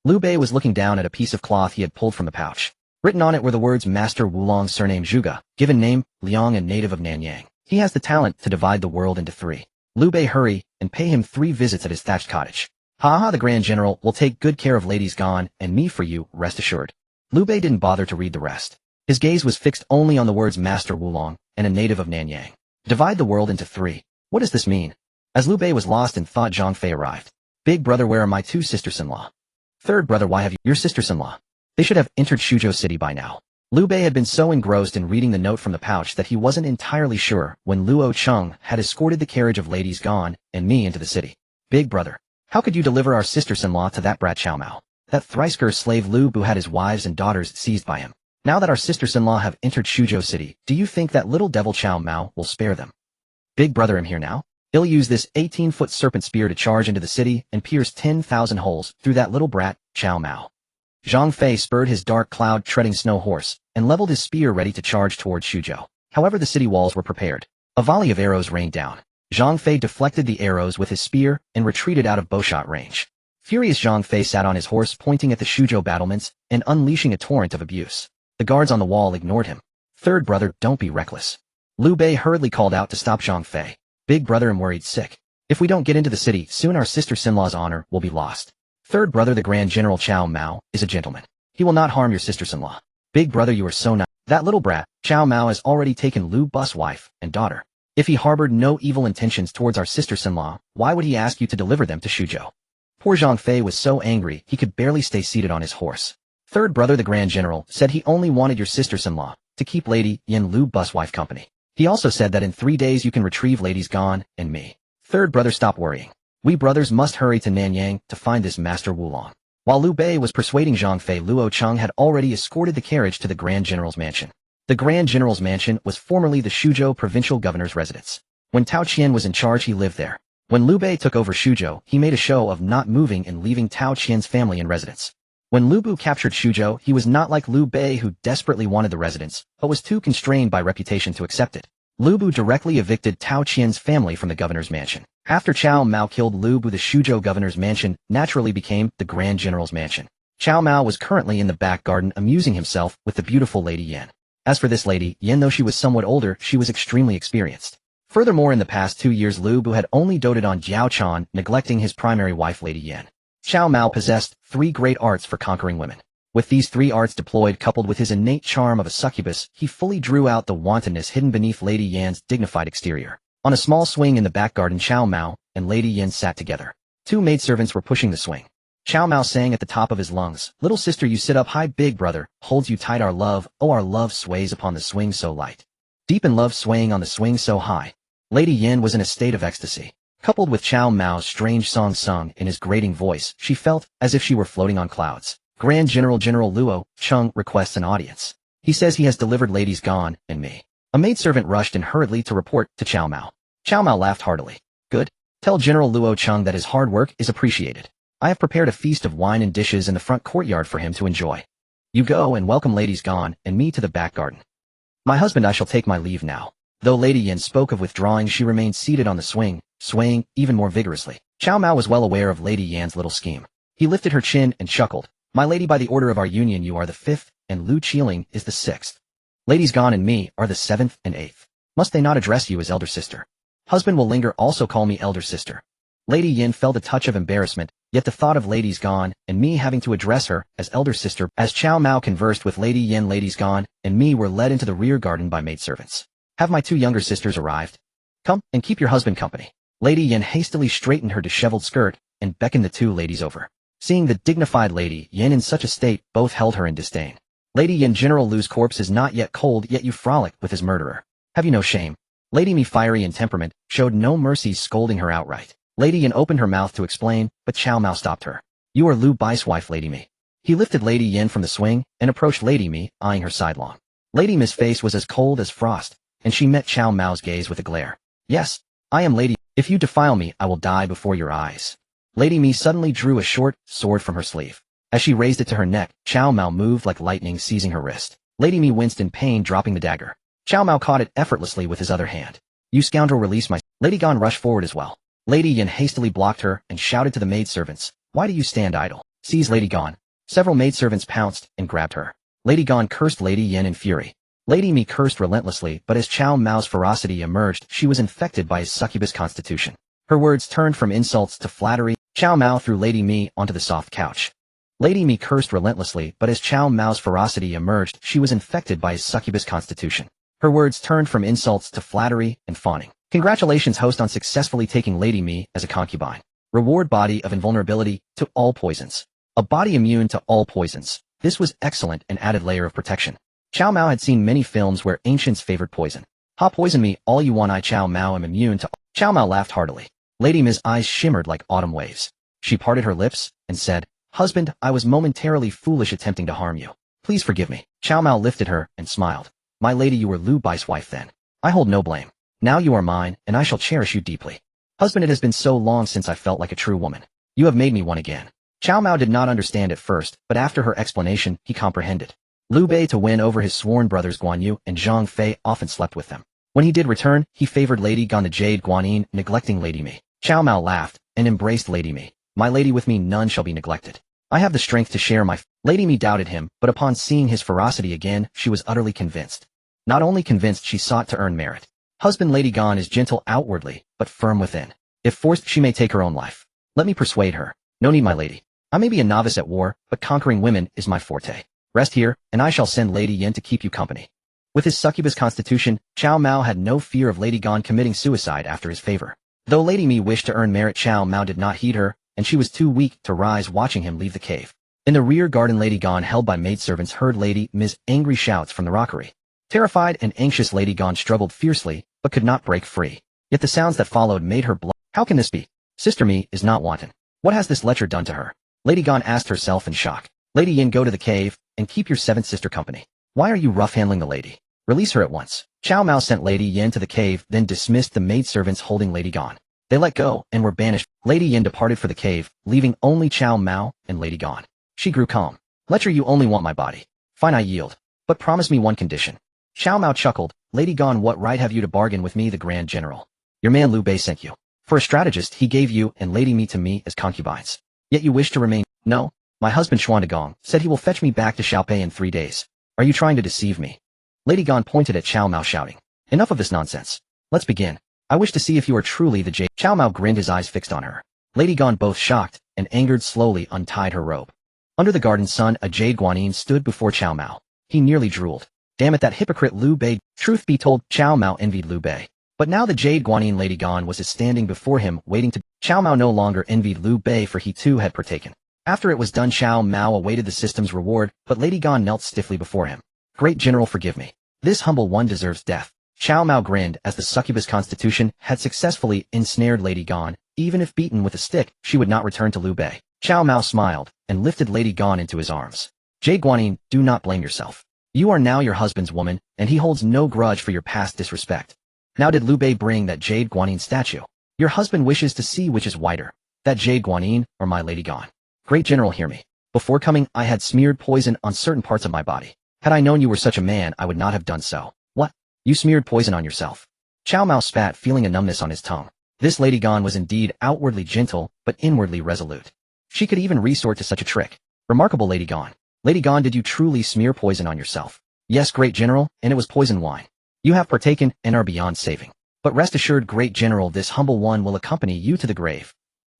Liu Bei was looking down at a piece of cloth he had pulled from the pouch. Written on it were the words Master Wulong, surname Zhuge, given name Liang, and native of Nanyang. He has the talent to divide the world into 3. Liu Bei, hurry and pay him 3 visits at his thatched cottage. Ha ha, the Grand General will take good care of ladies gone and me for you, rest assured. Liu Bei didn't bother to read the rest. His gaze was fixed only on the words Master Wulong and a native of Nanyang. Divide the world into 3. What does this mean? As Liu Bei was lost in thought, Zhang Fei arrived. Big brother, where are my 2 sisters-in-law? Third brother, why have you your sisters-in-law? They should have entered Shuzhou City by now. Liu Bei had been so engrossed in reading the note from the pouch that he wasn't entirely sure when Luo Cheng had escorted the carriage of ladies gone and me into the city. Big brother, how could you deliver our sisters-in-law to that brat Cao Mao? That thrice-cursed slave Lu Bu had his wives and daughters seized by him. Now that our sisters-in-law have entered Shuzhou City, do you think that little devil Cao Mao will spare them? Big brother, I'm here now. He'll use this 18-foot serpent spear to charge into the city and pierce 10,000 holes through that little brat, Cao Mao. Zhang Fei spurred his dark cloud-treading snow horse and leveled his spear ready to charge toward Shuzhou. However, the city walls were prepared. A volley of arrows rained down. Zhang Fei deflected the arrows with his spear and retreated out of bowshot range. Furious, Zhang Fei sat on his horse, pointing at the Shuzhou battlements and unleashing a torrent of abuse. The guards on the wall ignored him. Third brother, don't be reckless. Liu Bei hurriedly called out to stop Zhang Fei. Big brother, I'm worried sick. If we don't get into the city, soon our sister-in-law's honor will be lost. Third brother, the Grand General Cao Mao is a gentleman. He will not harm your sisters-in-law. Big brother, you are so nice. That little brat, Cao Mao, has already taken Liu Bu's wife and daughter. If he harbored no evil intentions towards our sisters-in-law, why would he ask you to deliver them to Shuzhou? Poor Zhang Fei was so angry he could barely stay seated on his horse. Third brother, the Grand General, said he only wanted your sisters-in-law to keep Lady Yin, Liu Bu's wife, company. He also said that in 3 days you can retrieve ladies gone and me. Third brother, stop worrying. We brothers must hurry to Nanyang to find this Master Wulong. While Liu Bei was persuading Zhang Fei, Luo Cheng had already escorted the carriage to the Grand General's mansion. The Grand General's mansion was formerly the Shuzhou provincial governor's residence. When Tao Qian was in charge, he lived there. When Liu Bei took over Shuzhou, he made a show of not moving and leaving Tao Qian's family in residence. When Lu Bu captured Shuzhou, he was not like Liu Bei, who desperately wanted the residence, but was too constrained by reputation to accept it. Lu Bu directly evicted Tao Qian's family from the governor's mansion. After Cao Mao killed Lu Bu, the Shuzhou governor's mansion naturally became the Grand General's mansion. Cao Mao was currently in the back garden amusing himself with the beautiful Lady Yan. As for this Lady Yan, though she was somewhat older, she was extremely experienced. Furthermore, in the past 2 years, Lu Bu had only doted on Jiao Chan, neglecting his primary wife, Lady Yan. Cao Mao possessed 3 great arts for conquering women. With these 3 arts deployed, coupled with his innate charm of a succubus, he fully drew out the wantonness hidden beneath Lady Yan's dignified exterior. On a small swing in the back garden, Cao Mao and Lady Yan sat together. 2 maidservants were pushing the swing. Cao Mao sang at the top of his lungs, "Little sister, you sit up high, big brother holds you tight, our love, oh our love sways upon the swing so light. Deep in love swaying on the swing so high." Lady Yan was in a state of ecstasy. Coupled with Cao Mao's strange song sung in his grating voice, she felt as if she were floating on clouds. Grand General Luo Cheng requests an audience. He says he has delivered ladies gone and me. A maidservant rushed in hurriedly to report to Cao Mao. Cao Mao laughed heartily. Good. Tell General Luo Cheng that his hard work is appreciated. I have prepared a feast of wine and dishes in the front courtyard for him to enjoy. You go and welcome ladies gone and me to the back garden. My husband, I shall take my leave now. Though Lady Yin spoke of withdrawing, she remained seated on the swing, swaying even more vigorously. Cao Mao was well aware of Lady Yan's little scheme. He lifted her chin and chuckled. My lady, by the order of our union you are the 5th, and Lu Qiling is the 6th. Ladies gone and me are the 7th and 8th. Must they not address you as elder sister? Husband will linger, also call me elder sister. Lady Yin felt a touch of embarrassment, yet the thought of Lady's gone, and me having to address her as elder sister. As Cao Mao conversed with Lady Yin, Lady's gone, and me were led into the rear garden by maidservants. Have my 2 younger sisters arrived? Come, and keep your husband company. Lady Yin hastily straightened her disheveled skirt, and beckoned the 2 ladies over. Seeing the dignified Lady Yin in such a state, both held her in disdain. Lady Yin, General Lu's corpse is not yet cold, yet you frolic with his murderer. Have you no shame? Lady Mi, fiery in temperament, showed no mercy, scolding her outright. Lady Yin opened her mouth to explain, but Cao Mao stopped her. You are Lu Bai's wife, Lady Mi. He lifted Lady Yin from the swing, and approached Lady Mi, eyeing her sidelong. Lady Mi's face was as cold as frost, and she met Cao Mao's gaze with a glare. Yes, I am Lady. If you defile me, I will die before your eyes. Lady Mi suddenly drew a short sword from her sleeve. As she raised it to her neck, Cao Mao moved like lightning, seizing her wrist. Lady Mi winced in pain, dropping the dagger. Cao Mao caught it effortlessly with his other hand. You scoundrel, release my... Lady Gan rushed forward as well. Lady Yin hastily blocked her and shouted to the maidservants, why do you stand idle? Seize Lady Gan. Several maidservants pounced and grabbed her. Lady Gan cursed Lady Yin in fury. Lady Mi cursed relentlessly, but as Cao Mao's ferocity emerged, she was infected by his succubus constitution. Her words turned from insults to flattery. Cao Mao threw Lady Mi onto the soft couch. Lady Mi cursed relentlessly, but as Cao Mao's ferocity emerged, she was infected by his succubus constitution. Her words turned from insults to flattery and fawning. Congratulations, host, on successfully taking Lady Mi as a concubine. Reward: body of invulnerability to all poisons. A body immune to all poisons. This was excellent and added layer of protection. Cao Mao had seen many films where ancients favored poison. Ha, poison me all you want, I Cao Mao am immune to all. Cao Mao laughed heartily. Lady Mi's eyes shimmered like autumn waves. She parted her lips and said, Husband, I was momentarily foolish attempting to harm you. Please forgive me. Cao Mao lifted her and smiled. My lady, you were Lu Bai's wife then. I hold no blame. Now you are mine, and I shall cherish you deeply. Husband, it has been so long since I felt like a true woman. You have made me one again. Cao Mao did not understand at first, but after her explanation, he comprehended. Liu Bei to win over his sworn brothers Guan Yu and Zhang Fei often slept with them. When he did return, he favored Lady Gan the Jade Guanyin, neglecting Lady Mi. Cao Mao laughed and embraced Lady Mi. My lady, with me none shall be neglected. I have the strength to share my... Lady Mi doubted him, but upon seeing his ferocity again, she was utterly convinced. Not only convinced, she sought to earn merit. Husband, Lady Gan is gentle outwardly, but firm within. If forced, she may take her own life. Let me persuade her. No need, my lady. I may be a novice at war, but conquering women is my forte. Rest here, and I shall send Lady Yin to keep you company. With his succubus constitution, Cao Mao had no fear of Lady Gan committing suicide after his favor. Though Lady Mi wished to earn merit, Cao Mao did not heed her, and she was too weak to rise, watching him leave the cave. In the rear garden, Lady Gan, held by maidservants, heard Lady Mi's angry shouts from the rockery. Terrified and anxious, Lady Gan struggled fiercely, but could not break free. Yet the sounds that followed made her blush. How can this be? Sister Mi is not wanton. What has this lecher done to her? Lady Gan asked herself in shock. Lady Yin, go to the cave, and keep your 7th sister company. Why are you rough-handling the lady? Release her at once. Cao Mao sent Lady Yin to the cave, then dismissed the maidservants holding Lady Gan. They let go, and were banished. Lady Yin departed for the cave, leaving only Cao Mao and Lady Gan. She grew calm. Lecher, you only want my body. Fine, I yield. But promise me one condition. Cao Mao chuckled. Lady Gan, what right have you to bargain with me, the Grand General? Your man Liu Bei sent you. For a strategist, he gave you and Lady Mi to me as concubines. Yet you wish to remain. No. My husband Xuan de Gong said he will fetch me back to Xiaopei in 3 days. Are you trying to deceive me? Lady Gan pointed at Cao Mao, shouting. Enough of this nonsense. Let's begin. I wish to see if you are truly the Jade. Cao Mao grinned, his eyes fixed on her. Lady Gan, both shocked and angered, slowly untied her robe. Under the garden sun, a Jade Guanyin stood before Cao Mao. He nearly drooled. Damn it, that hypocrite Liu Bei. Truth be told, Cao Mao envied Liu Bei. But now the Jade Guanyin Lady Gan was standing before him, waiting to... Cao Mao no longer envied Liu Bei, for he too had partaken. After it was done, Cao Mao awaited the system's reward, but Lady Gan knelt stiffly before him. Great General, forgive me. This humble one deserves death. Cao Mao grinned as the succubus constitution had successfully ensnared Lady Gan. Even if beaten with a stick, she would not return to Liu Bei. Cao Mao smiled and lifted Lady Gan into his arms. Jade Guanyin, do not blame yourself. You are now your husband's woman, and he holds no grudge for your past disrespect. Now, did Liu Bei bring that Jade Guanyin statue? Your husband wishes to see which is whiter, that Jade Guanyin or my Lady Gan. Great General, hear me. Before coming, I had smeared poison on certain parts of my body. Had I known you were such a man, I would not have done so. What? You smeared poison on yourself? Cao Mao spat, feeling a numbness on his tongue. This Lady Gan was indeed outwardly gentle, but inwardly resolute. She could even resort to such a trick. Remarkable, Lady Gan. Lady Gan, did you truly smear poison on yourself? Yes, Great General, and it was poison wine. You have partaken and are beyond saving. But rest assured, Great General, this humble one will accompany you to the grave.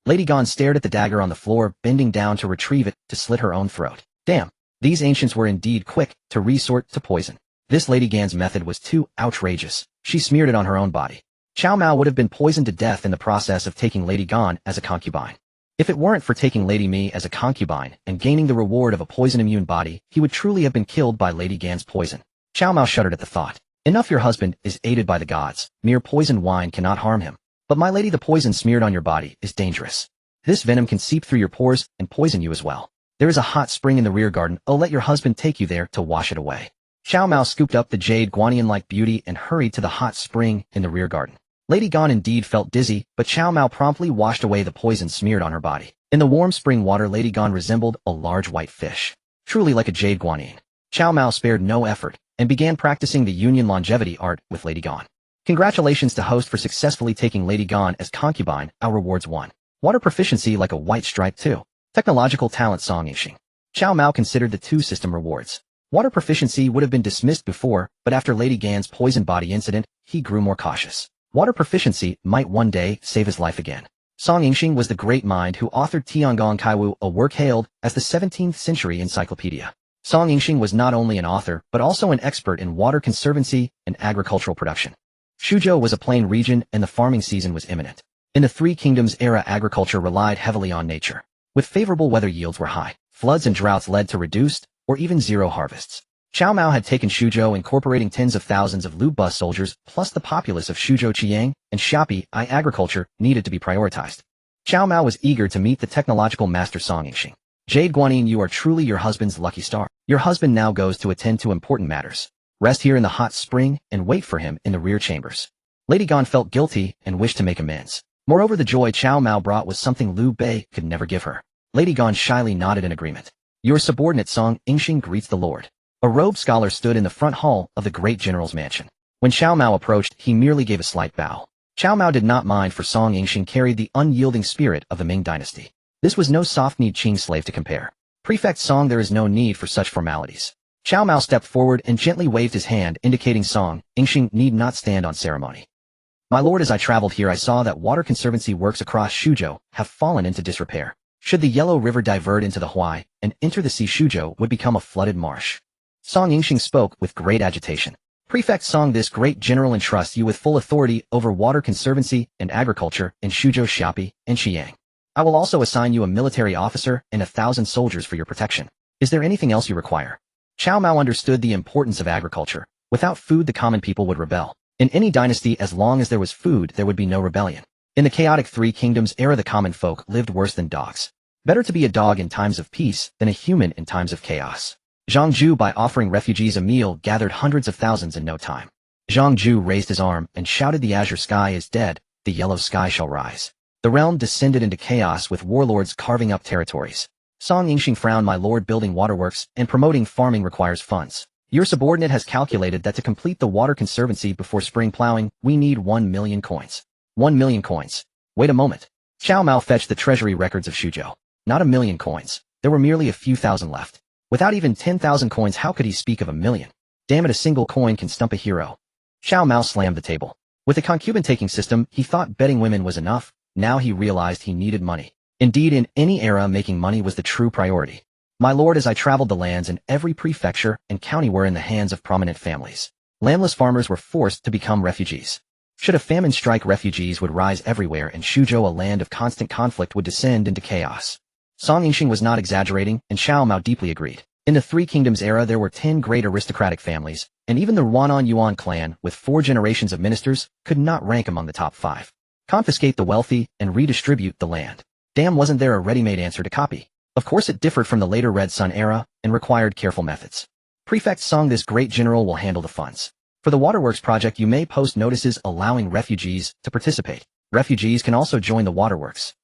Lady Gan stared at the dagger on the floor, bending down to retrieve it to slit her own throat. Damn. These ancients were indeed quick to resort to poison. This Lady Gan's method was too outrageous. She smeared it on her own body. Cao Mao would have been poisoned to death in the process of taking Lady Gan as a concubine. If it weren't for taking Lady Mi as a concubine and gaining the reward of a poison-immune body, he would truly have been killed by Lady Gan's poison. Cao Mao shuddered at the thought. Enough, your husband is aided by the gods. Mere poisoned wine cannot harm him. But my lady, the poison smeared on your body is dangerous. This venom can seep through your pores and poison you as well. There is a hot spring in the rear garden. Oh, let your husband take you there to wash it away. Cao Mao scooped up the jade guanyin-like beauty and hurried to the hot spring in the rear garden. Lady Gan indeed felt dizzy, but Cao Mao promptly washed away the poison smeared on her body. In the warm spring water, Lady Gan resembled a large white fish. Truly like a jade guanyin. Cao Mao spared no effort and began practicing the union longevity art with Lady Gan. Congratulations to host for successfully taking Lady Gan as concubine. Our rewards 1. Water proficiency like a white stripe 2. Technological talent Song Yingxing. Cao Mao considered the 2 system rewards. Water proficiency would have been dismissed before, but after Lady Gan's poison body incident, he grew more cautious. Water proficiency might one day save his life again. Song Yingxing was the great mind who authored Tiangong Kaiwu, a work hailed as the 17th century encyclopedia. Song Yingxing was not only an author, but also an expert in water conservancy and agricultural production. Shuzhou was a plain region and the farming season was imminent. In the Three Kingdoms era, agriculture relied heavily on nature. With favorable weather, yields were high. Floods and droughts led to reduced or even zero harvests. Cao Mao had taken Shuzhou, incorporating tens of thousands of Lu bus soldiers plus the populace of Shuzhou Qiang and Xiapi. Agriculture needed to be prioritized. Cao Mao was eager to meet the technological master Song Yingxing. Jade Guanyin, you are truly your husband's lucky star. Your husband now goes to attend to important matters. Rest here in the hot spring and wait for him in the rear chambers. Lady Gan felt guilty and wished to make amends. Moreover, the joy Cao Mao brought was something Liu Bei could never give her. Lady Gan shyly nodded in agreement. Your subordinate Song Yingxing greets the Lord. A robed scholar stood in the front hall of the great general's mansion. When Cao Mao approached, he merely gave a slight bow. Cao Mao did not mind, for Song Yingxing carried the unyielding spirit of the Ming dynasty. This was no soft-kneed Qing slave to compare. Prefect Song, there is no need for such formalities. Cao Mao stepped forward and gently waved his hand, indicating Song Yingxing need not stand on ceremony. My lord, as I traveled here, I saw that water conservancy works across Shuzhou have fallen into disrepair. Should the Yellow River divert into the Huai and enter the sea, Shuzhou would become a flooded marsh. Song Yingxing spoke with great agitation. Prefect Song, this great general entrusts you with full authority over water conservancy and agriculture in Shuzhou, Xiapi, and Xiang. I will also assign you a military officer and 1,000 soldiers for your protection. Is there anything else you require? Cao Mao understood the importance of agriculture. Without food, the common people would rebel. In any dynasty, as long as there was food, there would be no rebellion. In the chaotic Three Kingdoms era, the common folk lived worse than dogs. Better to be a dog in times of peace than a human in times of chaos. Zhang Xiu, by offering refugees a meal, gathered hundreds of thousands in no time. Zhang Xiu raised his arm and shouted, the azure sky is dead, the yellow sky shall rise. The realm descended into chaos with warlords carving up territories. Song Yingxing frowned. My lord, building waterworks and promoting farming requires funds. Your subordinate has calculated that to complete the water conservancy before spring plowing, we need 1 million coins. 1 million coins. Wait a moment. Cao Mao fetched the treasury records of Shuzhou. Not 1 million coins. There were merely a few thousand left. Without even 10,000 coins, how could he speak of 1 million? Damn it, a single coin can stump a hero. Cao Mao slammed the table. With the concubine taking system, he thought betting women was enough. Now he realized he needed money. Indeed, in any era, making money was the true priority. My lord, as I traveled, the lands in every prefecture and county were in the hands of prominent families. Landless farmers were forced to become refugees. Should a famine strike, refugees would rise everywhere, and Shuzhou, a land of constant conflict, would descend into chaos. Song Yingxing was not exaggerating, and Cao Mao deeply agreed. In the Three Kingdoms era, there were 10 great aristocratic families, and even the Ruanan Yuan clan, with 4 generations of ministers, could not rank among the top 5. Confiscate the wealthy and redistribute the land. Damn, wasn't there a ready-made answer to copy? Of course, it differed from the later Red Sun era and required careful methods. Prefect Song, this great general will handle the funds. For the waterworks project, you may post notices allowing refugees to participate. Refugees can also join the waterworks.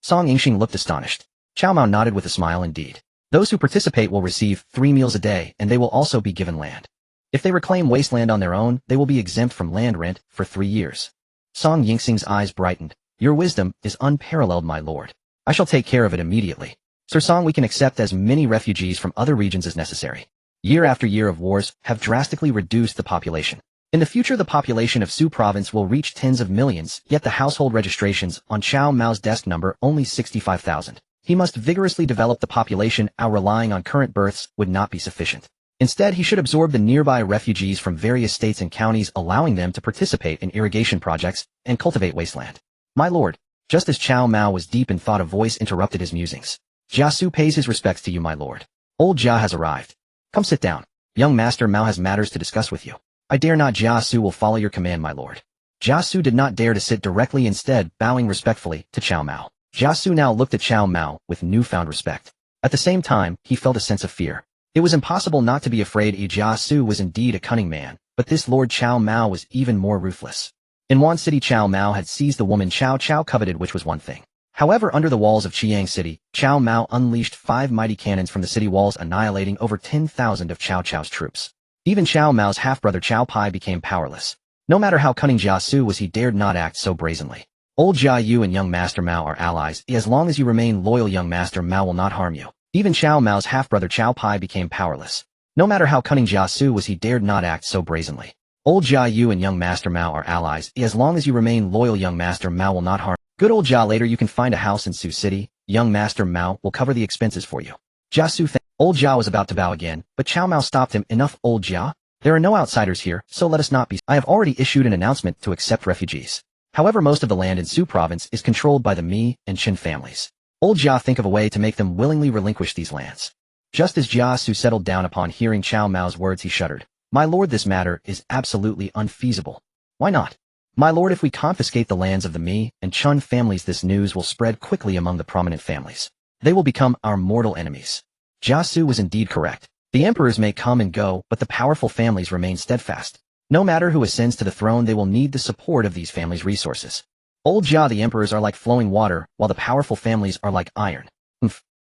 Song Yingxing looked astonished. Cao Mao nodded with a smile. Indeed. Those who participate will receive 3 meals a day, and they will also be given land. If they reclaim wasteland on their own, they will be exempt from land rent for 3 years. Song Yingxing's eyes brightened. Your wisdom is unparalleled, my lord. I shall take care of it immediately. Sir Song, we can accept as many refugees from other regions as necessary. Year after year of wars have drastically reduced the population. In the future, the population of Su province will reach tens of millions, yet the household registrations on Cao Mao's desk number only 65,000. He must vigorously develop the population, relying on current births would not be sufficient. Instead, he should absorb the nearby refugees from various states and counties, allowing them to participate in irrigation projects and cultivate wasteland. My lord, just as Cao Mao was deep in thought, a voice interrupted his musings. Jia Su pays his respects to you, my lord. Old Jia has arrived. Come sit down. Young Master Mao has matters to discuss with you. I dare not. Jia Su will follow your command, my lord. Jia Su did not dare to sit directly, instead bowing respectfully to Cao Mao. Jia Su now looked at Cao Mao with newfound respect. At the same time, he felt a sense of fear. It was impossible not to be afraid. Jia Su was indeed a cunning man, but this Lord Cao Mao was even more ruthless. In Wan City, Cao Mao had seized the woman Cao Cao coveted, which was one thing. However, under the walls of Chiang City, Cao Mao unleashed 5 mighty cannons from the city walls, annihilating over 10,000 of Cao Cao's troops. Even Cao Mao's half-brother Cao Pai became powerless. No matter how cunning Jia Su was, he dared not act so brazenly. Old Jia Yu and young Master Mao are allies. As long as you remain loyal, young Master Mao will not harm you. Even Cao Mao's half-brother Cao Pai became powerless. No matter how cunning Jia Su was, he dared not act so brazenly. Old Jia Yu and young Master Mao are allies. As long as you remain loyal, young Master Mao will not harm. Good old Jia, later you can find a house in Sioux City. Young Master Mao will cover the expenses for you. Jia Su Old Jia was about to bow again, but Cao Mao stopped him. Enough, old Jia. There are no outsiders here, so let us not be. I have already issued an announcement to accept refugees. However, most of the land in Su province is controlled by the Mi and Qin families. Old Jia, think of a way to make them willingly relinquish these lands. Just as Jia Su settled down upon hearing Cao Mao's words, he shuddered. My lord, this matter is absolutely unfeasible. Why not? My lord, if we confiscate the lands of the Mi and Chun families, this news will spread quickly among the prominent families. They will become our mortal enemies. Jia Su was indeed correct. The emperors may come and go, but the powerful families remain steadfast. No matter who ascends to the throne, they will need the support of these families' resources. Old Jia, the emperors are like flowing water, while the powerful families are like iron.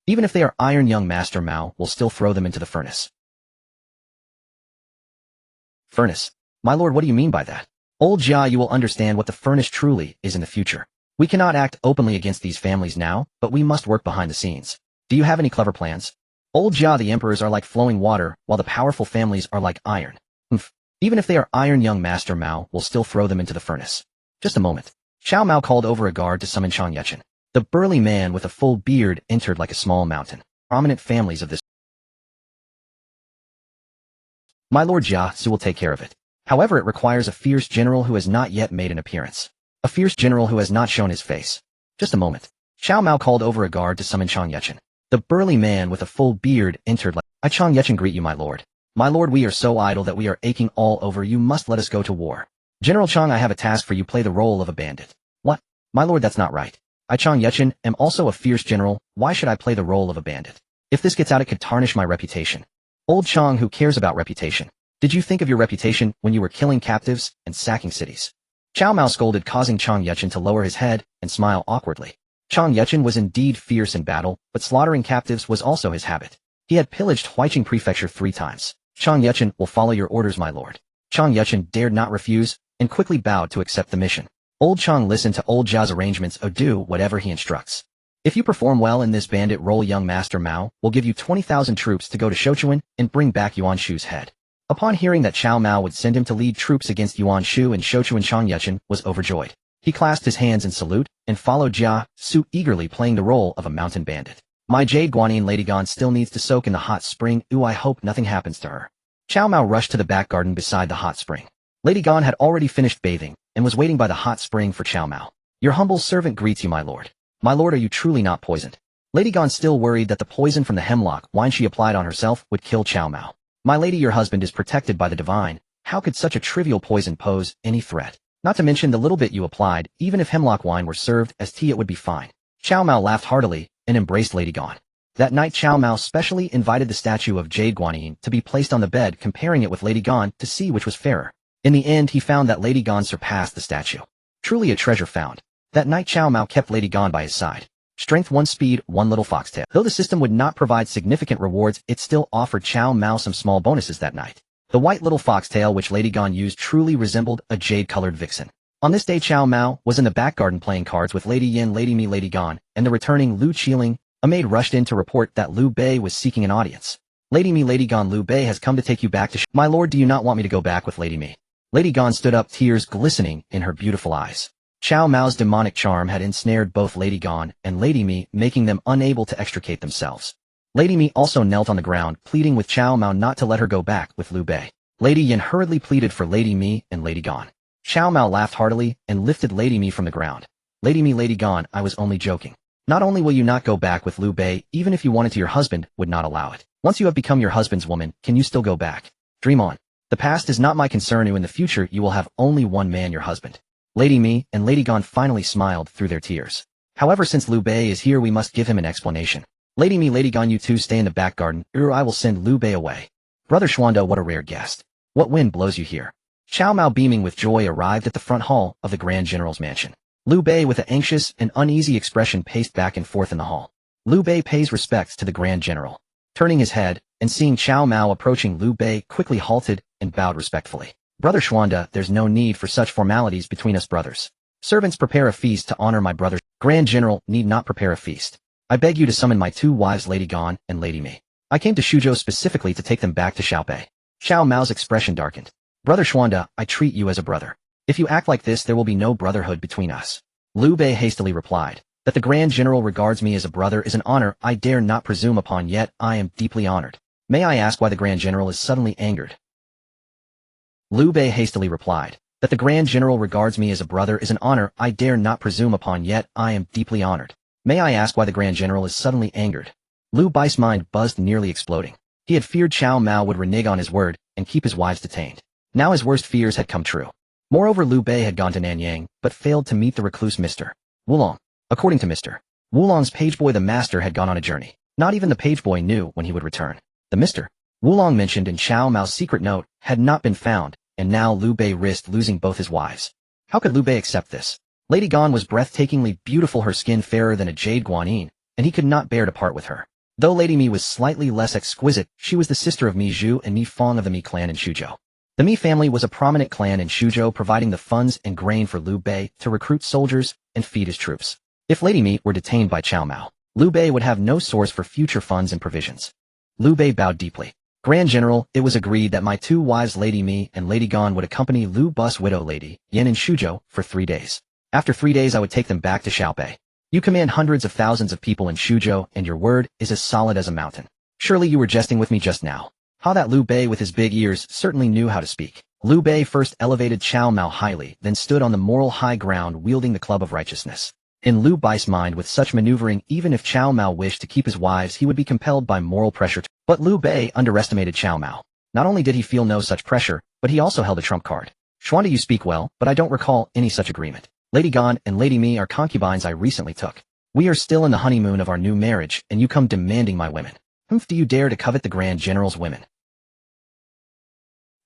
Even if they are iron, young Master Mao will still throw them into the furnace. Furnace? My lord, what do you mean by that? Old Jia, you will understand what the furnace truly is in the future. We cannot act openly against these families now, but we must work behind the scenes. Do you have any clever plans? Old Jia, the emperors are like flowing water, while the powerful families are like iron. Even if they are iron, young Master Mao will still throw them into the furnace. Just a moment. Cao Mao called over a guard to summon Chang Yechen. The burly man with a full beard entered like a small mountain. Prominent families of this. My lord, Jia Su will take care of it. However, it requires a fierce general who has not yet made an appearance. A fierce general who has not shown his face. Just a moment. Cao Mao called over a guard to summon Chang Yechen. The burly man with a full beard entered like, I Chang Yechen greet you, my lord. My lord, we are so idle that we are aching all over. You must let us go to war. General Chang, I have a task for you. Play the role of a bandit. What? My lord, that's not right. I Chang Yechen am also a fierce general. Why should I play the role of a bandit? If this gets out, it could tarnish my reputation. Old Chang, who cares about reputation? Did you think of your reputation when you were killing captives and sacking cities? Cao Mao scolded, causing Chang Yechen to lower his head and smile awkwardly. Chang Yechen was indeed fierce in battle, but slaughtering captives was also his habit. He had pillaged Huiqing Prefecture 3 times. Chang Yechen will follow your orders, my lord. Chang Yechen dared not refuse, and quickly bowed to accept the mission. Old Chang listened to old Jia's arrangements. Do whatever he instructs. If you perform well in this bandit role, young Master Mao will give you 20,000 troops to go to Shochuan and bring back Yuan Shu's head. Upon hearing that Cao Mao would send him to lead troops against Yuan Shu and Shochuan, Chang Yechen was overjoyed. He clasped his hands in salute and followed Jia Su, eagerly playing the role of a mountain bandit. My jade guanyin Lady Gan still needs to soak in the hot spring. I hope nothing happens to her. Cao Mao rushed to the back garden beside the hot spring. Lady Gan had already finished bathing and was waiting by the hot spring for Cao Mao. Your humble servant greets you, my lord. My lord, are you truly not poisoned? Lady Gan still worried that the poison from the hemlock wine she applied on herself would kill Cao Mao. My lady, your husband is protected by the divine. How could such a trivial poison pose any threat? Not to mention the little bit you applied. Even if hemlock wine were served as tea, it would be fine. Cao Mao laughed heartily and embraced Lady Gan. That night, Cao Mao specially invited the statue of Jade Guanyin to be placed on the bed, comparing it with Lady Gan to see which was fairer. In the end, he found that Lady Gan surpassed the statue. Truly a treasure found. That night, Cao Mao kept Lady Gan by his side. Strength 1, speed 1, little foxtail. Though the system would not provide significant rewards, it still offered Cao Mao some small bonuses that night. The white little foxtail which Lady Gan used truly resembled a jade-colored vixen. On this day, Cao Mao was in the back garden playing cards with Lady Yin, Lady Mi, Lady Gan, and the returning Lu Qiling. A maid rushed in to report that Liu Bei was seeking an audience. Lady Mi, Lady Gan, Liu Bei has come to take you back to My lord, do you not want me to go back with Lady Mi? Lady Gan stood up, tears glistening in her beautiful eyes. Cao Mao's demonic charm had ensnared both Lady Gan and Lady Mi, making them unable to extricate themselves. Lady Mi also knelt on the ground, pleading with Cao Mao not to let her go back with Liu Bei. Lady Yin hurriedly pleaded for Lady Mi and Lady Gan. Cao Mao laughed heartily and lifted Lady Mi from the ground. Lady Mi, Lady Gan, I was only joking. Not only will you not go back with Liu Bei, even if you wanted to, your husband would not allow it. Once you have become your husband's woman, can you still go back? Dream on. The past is not my concern, and in the future you will have only one man, your husband. Lady Mi and Lady Gan finally smiled through their tears. However, since Liu Bei is here, we must give him an explanation. Lady Mi, Lady Gan, you two stay in the back garden, or I will send Liu Bei away. Brother Xuanda, what a rare guest. What wind blows you here? Cao Mao, beaming with joy, arrived at the front hall of the Grand General's mansion. Liu Bei, with an anxious and uneasy expression, paced back and forth in the hall. Liu Bei pays respects to the Grand General. Turning his head, and seeing Cao Mao approaching, Liu Bei quickly halted and bowed respectfully. Brother Xuanda, there's no need for such formalities between us brothers. Servants prepare a feast to honor my brother. Grand General need not prepare a feast. I beg you to summon my two wives, Lady Gan and Lady Mi. I came to Shuzhou specifically to take them back to Xiaopei. Cao Mao's expression darkened. Brother Xuanda, I treat you as a brother. If you act like this, there will be no brotherhood between us. Liu Bei hastily replied. That the Grand General regards me as a brother is an honor I dare not presume upon, yet I am deeply honored. May I ask why the Grand General is suddenly angered? Liu Bei hastily replied. That the Grand General regards me as a brother is an honor I dare not presume upon, yet I am deeply honored. May I ask why the Grand General is suddenly angered? Liu Bai's mind buzzed, nearly exploding. He had feared Cao Mao would renege on his word and keep his wives detained. Now his worst fears had come true. Moreover, Liu Bei had gone to Nanyang, but failed to meet the recluse Mr. Wulong. According to Mr. Wulong's pageboy, the master had gone on a journey. Not even the pageboy knew when he would return. The Mr. Wulong mentioned in Cao Mao's secret note had not been found, and now Liu Bei risked losing both his wives. How could Liu Bei accept this? Lady Gan was breathtakingly beautiful, her skin fairer than a jade guanyin, and he could not bear to part with her. Though Lady Mi was slightly less exquisite, she was the sister of Mi Zhu and Mi Fong of the Mi clan in Shuzhou. The Mi family was a prominent clan in Shuzhou, providing the funds and grain for Liu Bei to recruit soldiers and feed his troops. If Lady Mi were detained by Cao Mao, Liu Bei would have no source for future funds and provisions. Liu Bei bowed deeply. Grand General, it was agreed that my two wives, Lady Mi and Lady Gan, would accompany Liu Bus' widow, Lady Yin, in Shuzhou for 3 days. After 3 days, I would take them back to Xiaopei. You command hundreds of thousands of people in Shuzhou, and your word is as solid as a mountain. Surely you were jesting with me just now. How that Liu Bei with his big ears certainly knew how to speak. Liu Bei first elevated Cao Mao highly, then stood on the moral high ground wielding the club of righteousness. In Liu Bai's mind, with such maneuvering, even if Cao Mao wished to keep his wives, he would be compelled by moral pressure. But Liu Bei underestimated Cao Mao. Not only did he feel no such pressure, but he also held a trump card. Xuanda, you speak well, but I don't recall any such agreement. Lady Gan and Lady Mi are concubines I recently took. We are still in the honeymoon of our new marriage, and you come demanding my women. Do you dare to covet the Grand General's women?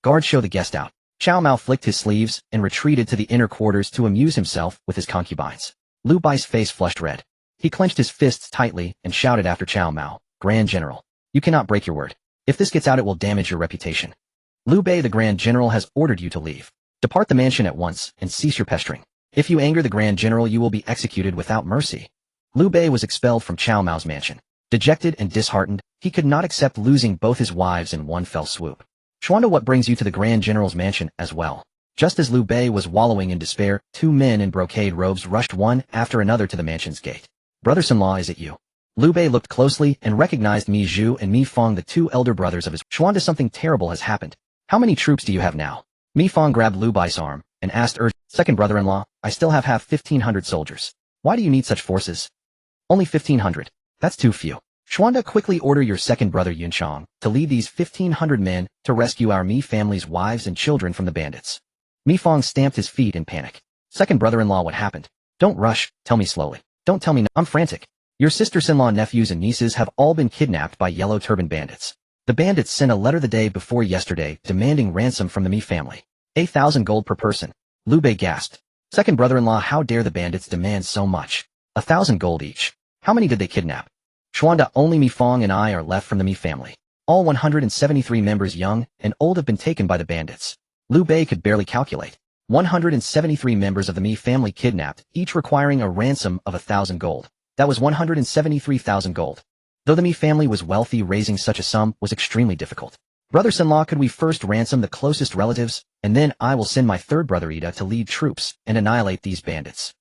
Guards, show the guest out. Cao Mao flicked his sleeves and retreated to the inner quarters to amuse himself with his concubines. Liu Bai's face flushed red. He clenched his fists tightly and shouted after Cao Mao, Grand General, you cannot break your word. If this gets out, it will damage your reputation. Liu Bei, the Grand General, has ordered you to leave. Depart the mansion at once and cease your pestering. If you anger the Grand General, you will be executed without mercy. Liu Bei was expelled from Cao Mao's mansion. Dejected and disheartened, he could not accept losing both his wives in one fell swoop. Xuanda, what brings you to the Grand General's mansion as well? Just as Liu Bei was wallowing in despair, 2 men in brocade robes rushed one after another to the mansion's gate. Brothers-in-law, is it you? Liu Bei looked closely and recognized Mi Zhu and Mi Fong, the 2 elder brothers of his. Xuanda, something terrible has happened. How many troops do you have now? Mi Fong grabbed Liu Bai's arm and asked urgently, Second brother-in-law, I still have 1,500 soldiers. Why do you need such forces? Only 1,500. That's too few. Xuanda, quickly order your second brother Yunchang to lead these 1,500 men to rescue our Mi family's wives and children from the bandits. Mi Fong stamped his feet in panic. Second brother-in-law, what happened? Don't rush, tell me slowly. Don't tell me I'm frantic. Your sisters-in-law, nephews and nieces have all been kidnapped by yellow turban bandits. The bandits sent a letter the day before yesterday demanding ransom from the Mi family. 1,000 gold per person. Liu Bei gasped. Second brother-in-law, how dare the bandits demand so much? 1,000 gold each. How many did they kidnap? Xuanda, only Mi Fong and I are left from the Mi family. All 173 members, young and old, have been taken by the bandits. Liu Bei could barely calculate. 173 members of the Mi family kidnapped, each requiring a ransom of 1,000 gold. That was 173,000 gold. Though the Mi family was wealthy, raising such a sum was extremely difficult. Brothers-in-law, could we first ransom the closest relatives, and then I will send my third brother Ida to lead troops and annihilate these bandits.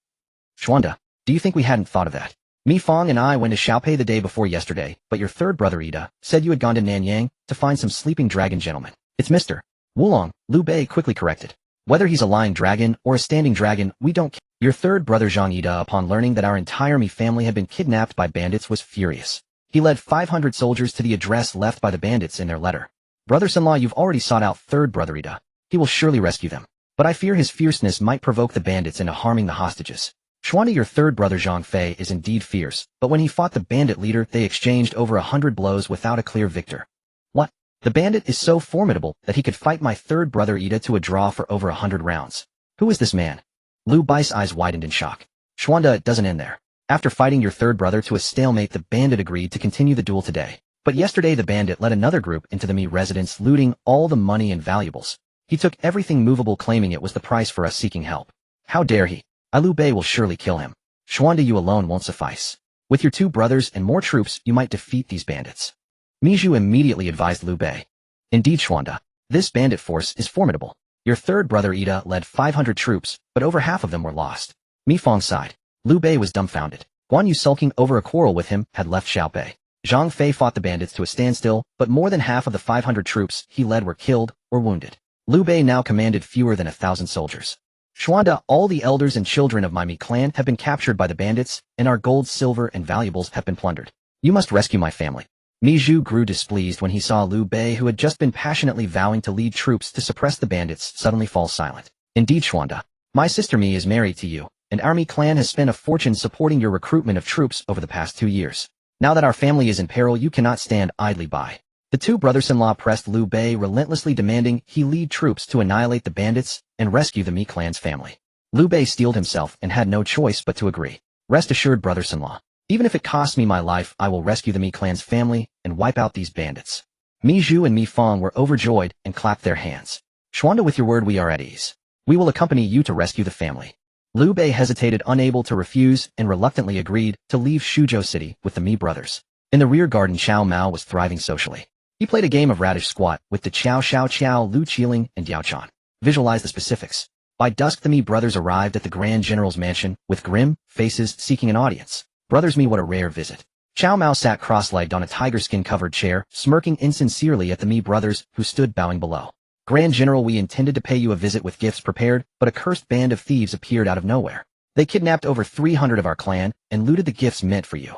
Xuanda, do you think we hadn't thought of that? Mi Fong and I went to Xiaopei the day before yesterday, but your third brother Ida said you had gone to Nanyang to find some sleeping dragon gentleman. It's Mr. Wulong, Liu Bei quickly corrected. Whether he's a lying dragon or a standing dragon, we don't care. Your third brother Zhang Ida, upon learning that our entire Mi family had been kidnapped by bandits, was furious. He led 500 soldiers to the address left by the bandits in their letter. Brothers-in-law, you've already sought out third brother Ida. He will surely rescue them. But I fear his fierceness might provoke the bandits into harming the hostages. Xuanda, your third brother Zhang Fei is indeed fierce, but when he fought the bandit leader, they exchanged over 100 blows without a clear victor. What? The bandit is so formidable that he could fight my third brother Ida to a draw for over 100 rounds. Who is this man? Liu Bai's eyes widened in shock. Xuanda, it doesn't end there. After fighting your third brother to a stalemate, the bandit agreed to continue the duel today. But yesterday the bandit led another group into the Mi residence, looting all the money and valuables. He took everything movable, claiming it was the price for us seeking help. How dare he? Liu Bei will surely kill him. Xuanda, you alone won't suffice. With your two brothers and more troops, you might defeat these bandits. Mi Zhu immediately advised Liu Bei. Indeed, Xuanda, this bandit force is formidable. Your third brother Ida led 500 troops, but over half of them were lost. Mi Fong sighed. Liu Bei was dumbfounded. Guan Yu, sulking over a quarrel with him, had left Xiaopei. Zhang Fei fought the bandits to a standstill, but more than half of the 500 troops he led were killed or wounded. Liu Bei now commanded fewer than 1,000 soldiers. Xuanda, all the elders and children of my Mi clan have been captured by the bandits, and our gold, silver, and valuables have been plundered. You must rescue my family. Mi Zhu grew displeased when he saw Liu Bei, who had just been passionately vowing to lead troops to suppress the bandits, suddenly fall silent. Indeed, Xuanda, my sister Mi is married to you, and our Mi clan has spent a fortune supporting your recruitment of troops over the past 2 years. Now that our family is in peril, you cannot stand idly by. The two brothers-in-law pressed Liu Bei, relentlessly demanding he lead troops to annihilate the bandits and rescue the Mi clan's family. Liu Bei steeled himself and had no choice but to agree. Rest assured, brothers-in-law, even if it costs me my life, I will rescue the Mi clan's family and wipe out these bandits. Mi Zhu and Mi Fong were overjoyed and clapped their hands. Xuanda, with your word, we are at ease. We will accompany you to rescue the family. Liu Bei hesitated, unable to refuse, and reluctantly agreed to leave Shuzhou City with the Mi brothers. In the rear garden, Cao Mao was thriving socially. He played a game of radish squat with the Xiao Xiao, Lu Qiling, and Yao Chan. Visualize the specifics. By dusk, the Mi brothers arrived at the Grand General's mansion, with grim faces seeking an audience. Brothers Mi, what a rare visit. Cao Mao sat cross-legged on a tiger skin-covered chair, smirking insincerely at the Mi brothers, who stood bowing below. Grand General, we intended to pay you a visit with gifts prepared, but a cursed band of thieves appeared out of nowhere. They kidnapped over 300 of our clan and looted the gifts meant for you.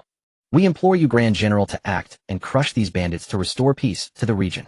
We implore you, Grand General, to act and crush these bandits to restore peace to the region.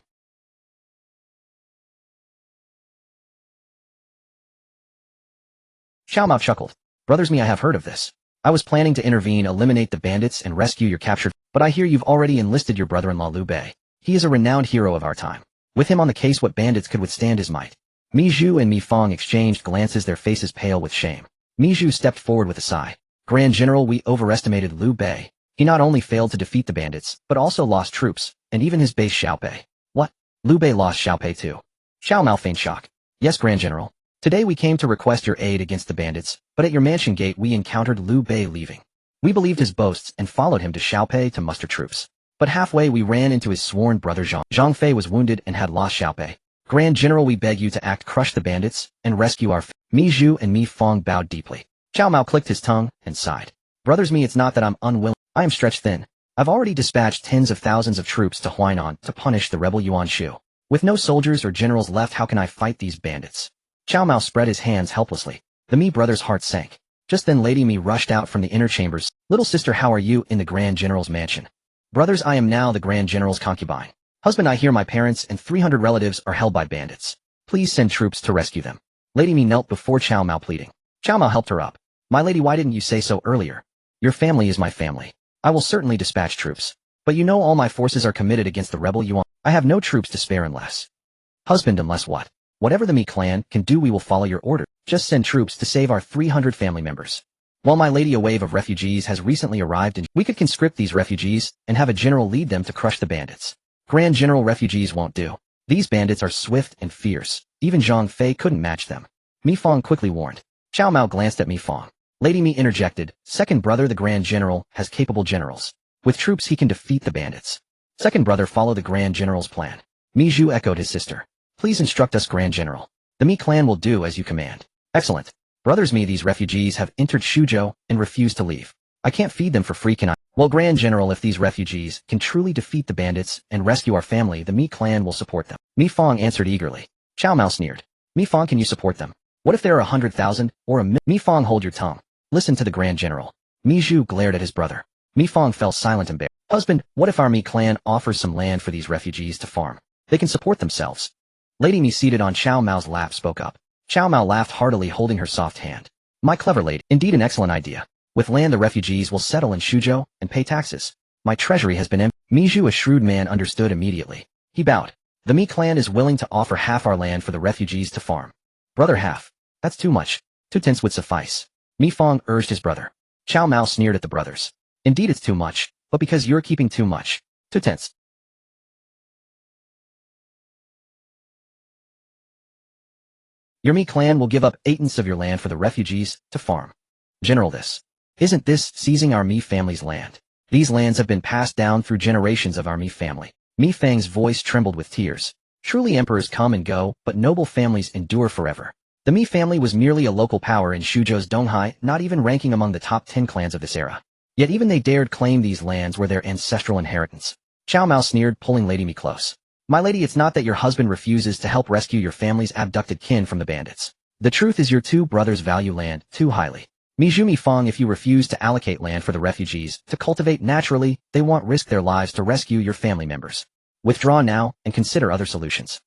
Cao Mao chuckled. Brothers Mi, I have heard of this. I was planning to intervene, eliminate the bandits, and rescue your captured, but I hear you've already enlisted your brother-in-law Liu Bei. He is a renowned hero of our time. With him on the case, what bandits could withstand his might? Mi Zhu and Mi Fong exchanged glances, their faces pale with shame. Mi Zhu stepped forward with a sigh. Grand General, we overestimated Liu Bei. He not only failed to defeat the bandits, but also lost troops, and even his base Xiaopei. What? Liu Bei lost Xiaopei too? Cao Mao feigned shock. Yes, Grand General. Today we came to request your aid against the bandits, but at your mansion gate we encountered Liu Bei leaving. We believed his boasts and followed him to Xiaopei to muster troops. But halfway we ran into his sworn brother Zhang. Zhang Fei was wounded and had lost Xiaopei. Grand General, we beg you to act, crush the bandits, and rescue our Mi Zhu and Mi Fong bowed deeply. Cao Mao clicked his tongue and sighed. Brothers Mi, it's not that I'm unwilling. I am stretched thin. I've already dispatched tens of thousands of troops to Huainan to punish the rebel Yuan Shu. With no soldiers or generals left, how can I fight these bandits? Cao Mao spread his hands helplessly. The Mi brothers' hearts sank. Just then Lady Mi rushed out from the inner chambers. Little sister, how are you in the Grand General's mansion? Brothers, I am now the Grand General's concubine. Husband, I hear my parents and 300 relatives are held by bandits. Please send troops to rescue them. Lady Mi knelt before Cao Mao, pleading. Cao Mao helped her up. My lady, why didn't you say so earlier? Your family is my family. I will certainly dispatch troops. But you know all my forces are committed against the rebel Yuan. I have no troops to spare unless... Husband, unless what? Whatever the Mi clan can do, we will follow your order. Just send troops to save our 300 family members. Well, my lady, a wave of refugees has recently arrived and we could conscript these refugees and have a general lead them to crush the bandits. Grand General, refugees won't do. These bandits are swift and fierce. Even Zhang Fei couldn't match them. Mi Fong quickly warned. Cao Mao glanced at Mi Fong. Lady Mi interjected. Second brother, the Grand General has capable generals. With troops he can defeat the bandits. Second brother, follow the Grand General's plan. Mi Zhu echoed his sister. Please instruct us, Grand General. The Mi clan will do as you command. Excellent. Brothers Mi, these refugees have entered Shuzhou and refuse to leave. I can't feed them for free, can I? Well, Grand General, if these refugees can truly defeat the bandits and rescue our family, the Mi clan will support them. Mi Fong answered eagerly. Cao Mao sneered. Mi Fong, can you support them? What if there are 100,000 or a million? Mi Fong, hold your tongue. Listen to the Grand General. Mi Zhu glared at his brother. Mi Fong fell silent and bare. Husband, what if our Mi clan offers some land for these refugees to farm? They can support themselves. Lady Mi, seated on Cao Mao's lap, spoke up. Cao Mao laughed heartily, holding her soft hand. My clever lady, indeed an excellent idea. With land, the refugees will settle in Shuzhou and pay taxes. My treasury has been empty. Mi Zhu, a shrewd man, understood immediately. He bowed. The Mi clan is willing to offer half our land for the refugees to farm. Brother, half. That's too much. 2 tenths would suffice. Mi Fong urged his brother. Cao Mao sneered at the brothers. Indeed it's too much, but because you're keeping too much. 2 tenths. Your Mi clan will give up 8 tenths of your land for the refugees to farm. General, isn't this seizing our Mi family's land? These lands have been passed down through generations of our Mi family. Mi Fang's voice trembled with tears. Truly, emperors come and go, but noble families endure forever. The Mi family was merely a local power in Shuzhou's Donghai, not even ranking among the top 10 clans of this era. Yet even they dared claim these lands were their ancestral inheritance. Cao Mao sneered, pulling Lady Mi close. My lady, it's not that your husband refuses to help rescue your family's abducted kin from the bandits. The truth is your 2 brothers value land too highly. Mi Zhu, Mi Fong, if you refuse to allocate land for the refugees to cultivate naturally, they won't risk their lives to rescue your family members. Withdraw now and consider other solutions.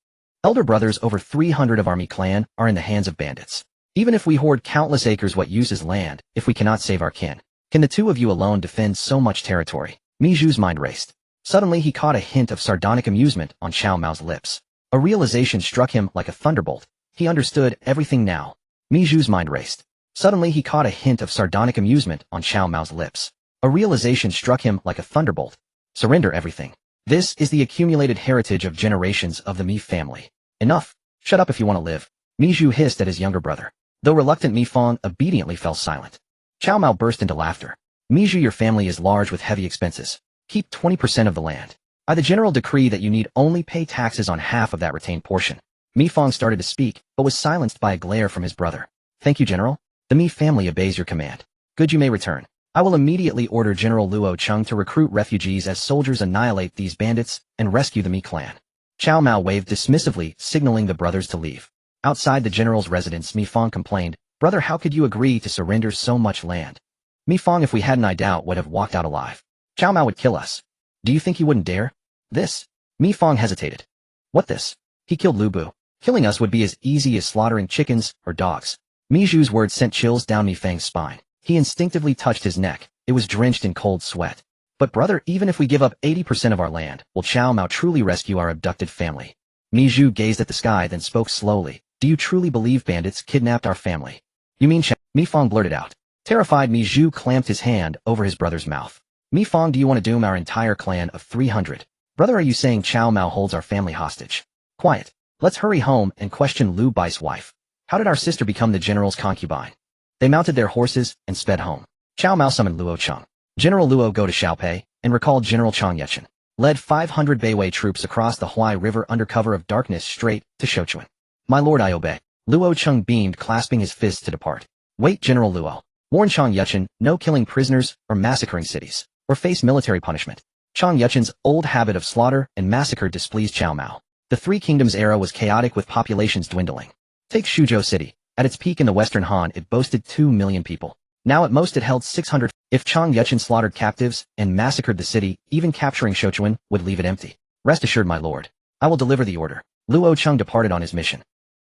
Elder brothers, over 300 of our Mi clan are in the hands of bandits. Even if we hoard countless acres, what use is land if we cannot save our kin? Can the 2 of you alone defend so much territory? Mi Zhu's mind raced. Suddenly he caught a hint of sardonic amusement on Cao Mao's lips. A realization struck him like a thunderbolt. He understood everything now. Mi Zhu's mind raced. Suddenly he caught a hint of sardonic amusement on Cao Mao's lips. A realization struck him like a thunderbolt. Surrender everything. This is the accumulated heritage of generations of the Mi family. Enough. Shut up if you want to live. Mi Zhu hissed at his younger brother. Though reluctant, Mi Fong obediently fell silent. Cao Mao burst into laughter. Mi Zhu, your family is large with heavy expenses. Keep 20% of the land. I the general decree that you need only pay taxes on half of that retained portion. Mi Fong started to speak, but was silenced by a glare from his brother. Thank you, General. The Mi family obeys your command. Good, you may return. I will immediately order General Luo Cheng to recruit refugees as soldiers, annihilate these bandits, and rescue the Mi clan. Cao Mao waved dismissively, signaling the brothers to leave. Outside the general's residence, Mi Fong complained, Brother, how could you agree to surrender so much land? Mi Fong, if we hadn't, I doubt would have walked out alive. Cao Mao would kill us. Do you think he wouldn't dare? This? Mi Fong hesitated. What this? He killed Lu Bu. Killing us would be as easy as slaughtering chickens or dogs. Mi Zhu's words sent chills down Mi Fang's spine. He instinctively touched his neck. It was drenched in cold sweat. But brother, even if we give up 80% of our land, will Cao Mao truly rescue our abducted family? Mi Zhu gazed at the sky, then spoke slowly. Do you truly believe bandits kidnapped our family? You mean Cao? Mi Fong blurted out. Terrified, Mi Zhu clamped his hand over his brother's mouth. Mi Fong, do you want to doom our entire clan of 300? Brother, are you saying Cao Mao holds our family hostage? Quiet. Let's hurry home and question Lu Bai's wife. How did our sister become the general's concubine? They mounted their horses and sped home. Cao Mao summoned Luo Cheng. General Luo, go to Xiaopei and recall General Chang Yechen. Led 500 Beiwei troops across the Huai River under cover of darkness straight to Shouchuan. My lord, I obey. Luo Cheng beamed, clasping his fists to depart. Wait, General Luo. Warn Chang Yechen, no killing prisoners or massacring cities, or face military punishment. Chang Yechen's old habit of slaughter and massacre displeased Cao Mao. The Three Kingdoms era was chaotic, with populations dwindling. Take Shuzhou City. At its peak in the Western Han, it boasted 2 million people. Now at most it held 600. If Chang Yechen slaughtered captives and massacred the city, even capturing Shouchuan would leave it empty. Rest assured, my lord. I will deliver the order. Luo Cheng departed on his mission.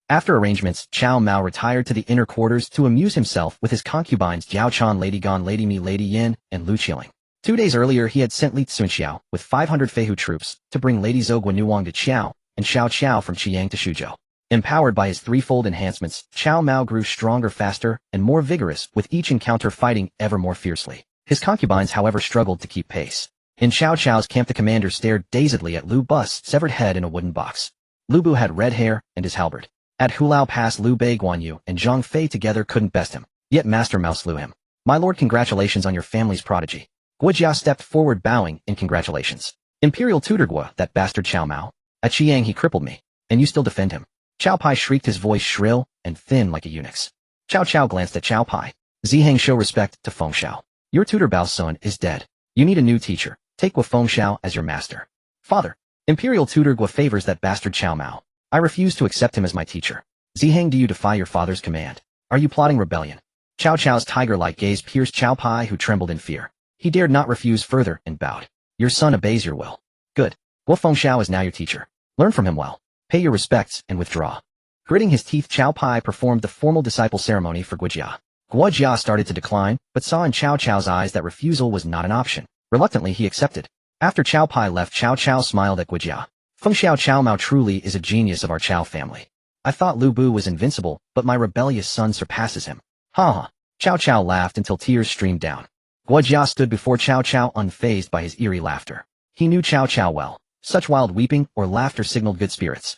After arrangements, Cao Mao retired to the inner quarters to amuse himself with his concubines Jiao Chan, Lady Gan, Lady Mi, Lady Yin, and Lu Qiling. 2 days earlier, he had sent Li Cunxiao with 500 Feihu troops to bring Lady Zou Guanuwang to Qiao and Xiao Qiao from Qiang to Shuzhou. Empowered by his threefold enhancements, Cao Mao grew stronger, faster, and more vigorous, with each encounter fighting ever more fiercely. His concubines, however, struggled to keep pace. In Xiao Qiao's camp, the commander stared dazedly at Lu Bu's severed head in a wooden box. Lu Bu had red hair and his halberd. At Hulao Pass, Liu Bei, Guan Yu, and Zhang Fei together couldn't best him. Yet Master Mao slew him. My lord, congratulations on your family's prodigy. Guojia stepped forward, bowing in congratulations. Imperial tutor Guo, that bastard Cao Mao. At Chiang he crippled me, and you still defend him. Cao Pai shrieked, his voice shrill and thin like a eunuch's. Cao Cao glanced at Cao Pai. Ziheng, show respect to Feng Xiao. Your tutor Bao Sun is dead. You need a new teacher. Take Gua Feng Xiao as your master. Father, Imperial tutor Gua favors that bastard Cao Mao. I refuse to accept him as my teacher. Ziheng, do you defy your father's command? Are you plotting rebellion? Cao Cao's tiger-like gaze pierced Cao Pai, who trembled in fear. He dared not refuse further and bowed. Your son obeys your will. Good. Gua Feng Xiao is now your teacher. Learn from him well. Pay your respects and withdraw. Gritting his teeth, Cao Pai performed the formal disciple ceremony for Guojia. Guojia started to decline, but saw in Cao Cao's eyes that refusal was not an option. Reluctantly, he accepted. After Cao Pai left, Cao Cao smiled at Guojia. Feng Xiao, Cao Mao truly is a genius of our Cao family. I thought Lu Bu was invincible, but my rebellious son surpasses him. Ha ha. Cao Cao laughed until tears streamed down. Guojia stood before Cao Cao unfazed by his eerie laughter. He knew Cao Cao well. Such wild weeping or laughter signaled good spirits.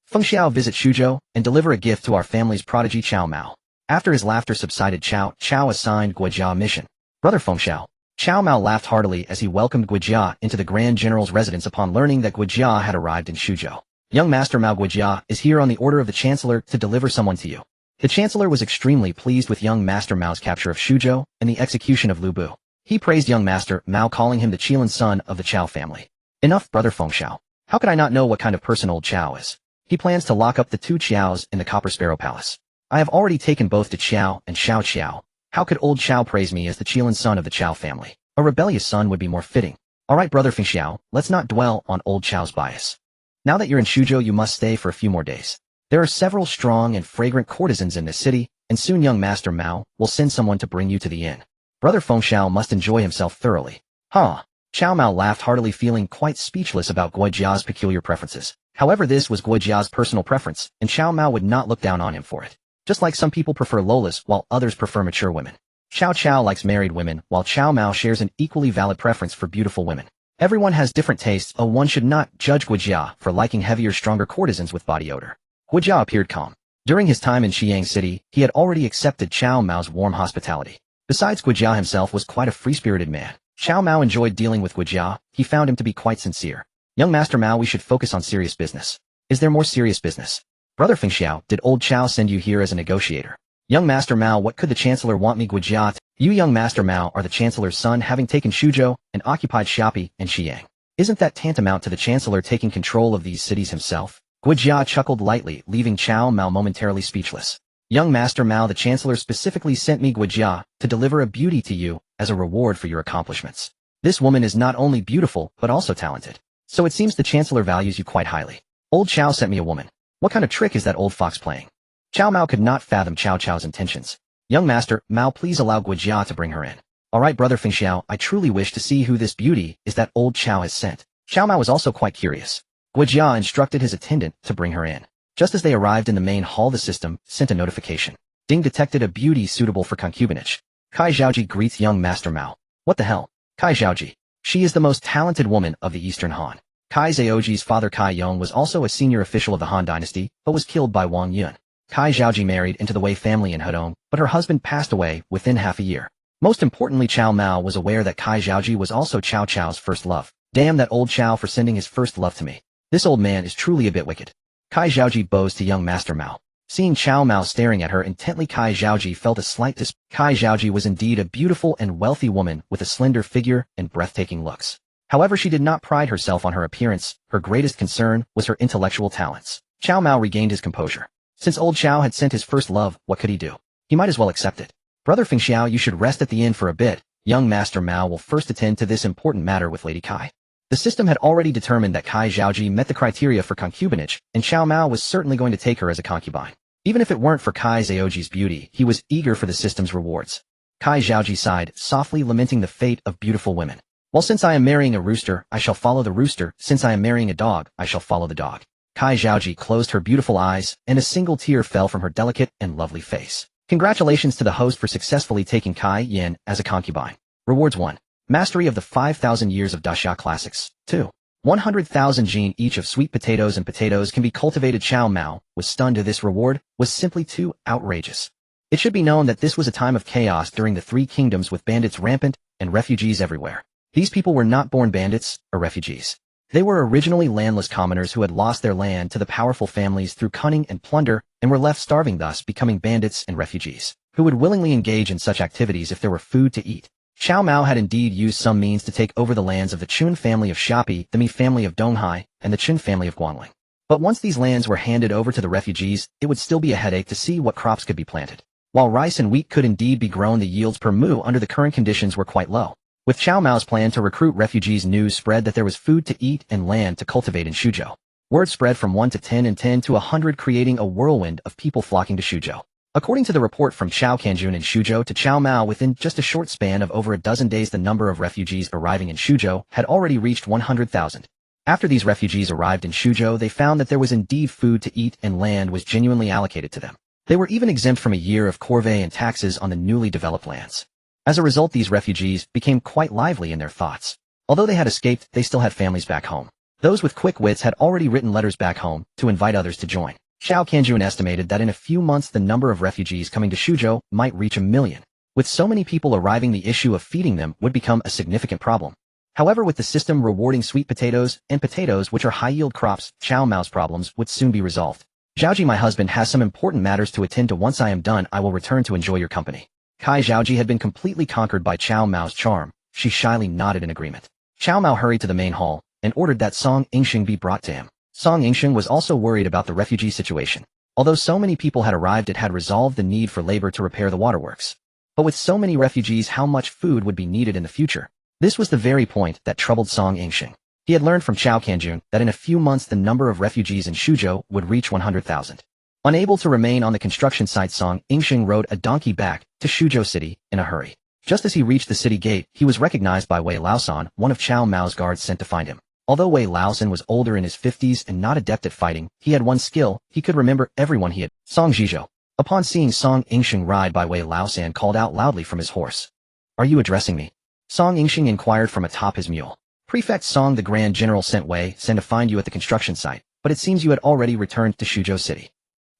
Feng Xiao visit Shuzhou and deliver a gift to our family's prodigy Cao Mao. After his laughter subsided, Cao Cao assigned Guojia a mission. Brother Feng Xiao. Cao Mao laughed heartily as he welcomed Guojia into the Grand General's residence upon learning that Guojia had arrived in Shuzhou. Young Master Mao, Guojia is here on the order of the Chancellor to deliver someone to you. The Chancellor was extremely pleased with young Master Mao's capture of Shuzhou and the execution of Lu Bu. He praised young Master Mao, calling him the Qilin son of the Cao family. Enough, Brother Feng Xiao. How could I not know what kind of person old Cao is? He plans to lock up the two Qiaos in the Copper Sparrow Palace. I have already taken both the Qiao and Xiao Qiao. How could old Cao praise me as the Qilin son of the Cao family? A rebellious son would be more fitting. Alright, Brother Feng Xiao, let's not dwell on old Chao's bias. Now that you're in Shuzhou, you must stay for a few more days. There are several strong and fragrant courtesans in this city, and soon young Master Mao will send someone to bring you to the inn. Brother Feng Xiao must enjoy himself thoroughly. Huh. Cao Mao laughed heartily, feeling quite speechless about Guojia's peculiar preferences. However, this was Guojia's personal preference, and Cao Mao would not look down on him for it. Just like some people prefer Lolas while others prefer mature women. Cao Cao likes married women, while Cao Mao shares an equally valid preference for beautiful women. Everyone has different tastes, so one should not judge Guojia for liking heavier, stronger courtesans with body odor. Guojia appeared calm. During his time in Xiang City, he had already accepted Cao Mao's warm hospitality. Besides, Guojia himself was quite a free-spirited man. Cao Mao enjoyed dealing with Guojia. He found him to be quite sincere. Young Master Mao, we should focus on serious business. Is there more serious business? Brother Feng Xiao, did old Cao send you here as a negotiator? Young Master Mao, what could the Chancellor want me, Guojia? You, young Master Mao, are the Chancellor's son, having taken Shuzhou and occupied Xiapi and Xiang. Isn't that tantamount to the Chancellor taking control of these cities himself? Guojia chuckled lightly, leaving Cao Mao momentarily speechless. Young Master Mao, the Chancellor specifically sent me, Guojia, to deliver a beauty to you as a reward for your accomplishments. This woman is not only beautiful, but also talented. So it seems the Chancellor values you quite highly. Old Cao sent me a woman. What kind of trick is that old fox playing? Cao Mao could not fathom Cao Cao's intentions. Young Master Mao, please allow Guojia to bring her in. Alright, Brother Feng Xiao, I truly wish to see who this beauty is that old Cao has sent. Cao Mao was also quite curious. Guojia instructed his attendant to bring her in. Just as they arrived in the main hall, the system sent a notification. Ding detected a beauty suitable for concubinage. Kai Zhaoji greets young Master Mao. What the hell? Kai Zhaoji. She is the most talented woman of the Eastern Han. Kai Zhaoji's father Kai Yong was also a senior official of the Han dynasty, but was killed by Wang Yun. Kai Zhaoji married into the Wei family in Hedong, but her husband passed away within half a year. Most importantly, Cao Mao was aware that Kai Zhaoji was also Cao Cao's first love. Damn that old Cao for sending his first love to me. This old man is truly a bit wicked. Kai Zhaoji bows to young Master Mao. Seeing Cao Mao staring at her intently, Kai Zhaoji felt a slight Kai Zhaoji was indeed a beautiful and wealthy woman with a slender figure and breathtaking looks. However, she did not pride herself on her appearance. Her greatest concern was her intellectual talents. Cao Mao regained his composure. Since old Cao had sent his first love, what could he do? He might as well accept it. Brother Feng Xiao, you should rest at the inn for a bit. Young Master Mao will first attend to this important matter with Lady Kai. The system had already determined that Kai Zhaoji met the criteria for concubinage, and Cao Mao was certainly going to take her as a concubine. Even if it weren't for Kai Zhaoji's beauty, he was eager for the system's rewards. Kai Zhaoji sighed, softly lamenting the fate of beautiful women. Well, since I am marrying a rooster, I shall follow the rooster. Since I am marrying a dog, I shall follow the dog. Kai Zhaoji closed her beautiful eyes, and a single tear fell from her delicate and lovely face. Congratulations to the host for successfully taking Kai Yin as a concubine. Rewards 1. Mastery of the 5,000 years of Daxia classics. 2. 100,000 gene each of sweet potatoes and potatoes can be cultivated. Cao Mao was stunned. This reward was simply too outrageous. It should be known that this was a time of chaos during the Three Kingdoms with bandits rampant and refugees everywhere. These people were not born bandits or refugees. They were originally landless commoners who had lost their land to the powerful families through cunning and plunder and were left starving, thus becoming bandits and refugees, who would willingly engage in such activities if there were food to eat. Cao Mao had indeed used some means to take over the lands of the Chun family of Xiapi, the Mi family of Donghai, and the Chun family of Guangling. But once these lands were handed over to the refugees, it would still be a headache to see what crops could be planted. While rice and wheat could indeed be grown, the yields per mu under the current conditions were quite low. With Cao Mao's plan to recruit refugees, news spread that there was food to eat and land to cultivate in Shuzhou. Word spread from 1 to 10 and 10 to 100, creating a whirlwind of people flocking to Shuzhou. According to the report from Chao Kanjun in Shuzhou to Cao Mao, within just a short span of over a dozen days, the number of refugees arriving in Shuzhou had already reached 100,000. After these refugees arrived in Shuzhou, they found that there was indeed food to eat and land was genuinely allocated to them. They were even exempt from a year of corvée and taxes on the newly developed lands. As a result, these refugees became quite lively in their thoughts. Although they had escaped, they still had families back home. Those with quick wits had already written letters back home to invite others to join. Chao Kanjun estimated that in a few months the number of refugees coming to Shuzhou might reach 1 million. With so many people arriving, the issue of feeding them would become a significant problem. However, with the system rewarding sweet potatoes and potatoes, which are high-yield crops, Cao Mao's problems would soon be resolved. Zhaoji, my husband, has some important matters to attend to. Once I am done, I will return to enjoy your company. Kai Zhaoji had been completely conquered by Cao Mao's charm. She shyly nodded in agreement. Cao Mao hurried to the main hall and ordered that Song Yingxing be brought to him. Song Yingxing was also worried about the refugee situation. Although so many people had arrived, it had resolved the need for labor to repair the waterworks. But with so many refugees, how much food would be needed in the future? This was the very point that troubled Song Yingxing. He had learned from Chao Kanjun that in a few months the number of refugees in Shuzhou would reach 100,000. Unable to remain on the construction site, Song Yingxing rode a donkey back to Shuzhou City in a hurry. Just as he reached the city gate, he was recognized by Wei Laosan, one of Cao Mao's guards sent to find him. Although Wei Laosan was older, in his 50s, and not adept at fighting, he had one skill: he could remember everyone he had. Song Zhizhou. Upon seeing Song Yingxing ride by, Wei Laosan called out loudly from his horse. "Are you addressing me?" Song Yingxing inquired from atop his mule. "Prefect Song, the Grand General sent to find you at the construction site, but it seems you had already returned to Shuzhou City."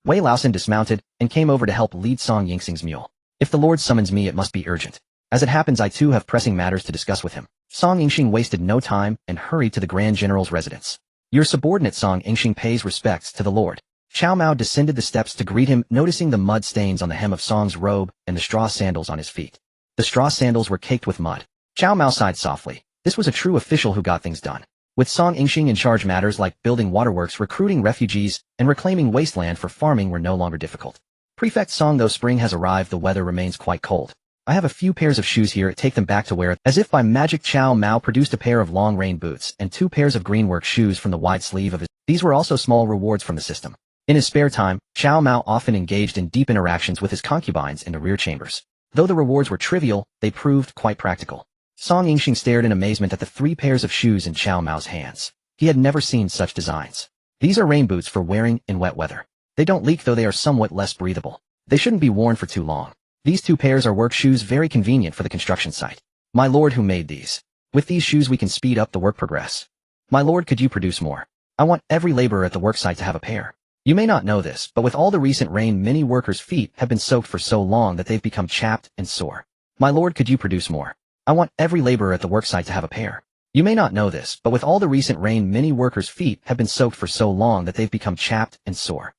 Wei Laosan dismounted and came over to help lead Song Yingxing's mule. "If the Lord summons me, it must be urgent. As it happens, I too have pressing matters to discuss with him." Song Yingxing wasted no time and hurried to the Grand General's residence. "Your subordinate." Song Yingxing pays respects to the Lord. Cao Mao descended the steps to greet him, noticing the mud stains on the hem of Song's robe and the straw sandals on his feet. The straw sandals were caked with mud. Cao Mao sighed softly. This was a true official who got things done. With Song Yingxing in charge, matters like building waterworks, recruiting refugees, and reclaiming wasteland for farming were no longer difficult. "Prefect Song, though spring has arrived, the weather remains quite cold. I have a few pairs of shoes here. Take them back to wear." As if by magic, Cao Mao produced a pair of long rain boots and 2 pairs of greenwork shoes from the wide sleeve of his. These were also small rewards from the system. In his spare time, Cao Mao often engaged in deep interactions with his concubines in the rear chambers. Though the rewards were trivial, they proved quite practical. Song Yingxing stared in amazement at the 3 pairs of shoes in Cao Mao's hands. He had never seen such designs. These are rain boots for wearing in wet weather. They don't leak, though they are somewhat less breathable. They shouldn't be worn for too long. These 2 pairs are work shoes, very convenient for the construction site. My lord, who made these? With these shoes we can speed up the work progress. My lord, could you produce more? I want every laborer at the work site to have a pair. You may not know this, but with all the recent rain, many workers' feet have been soaked for so long that they've become chapped and sore. My lord, could you produce more? I want every laborer at the work site to have a pair. You may not know this, but with all the recent rain, many workers' feet have been soaked for so long that they've become chapped and sore.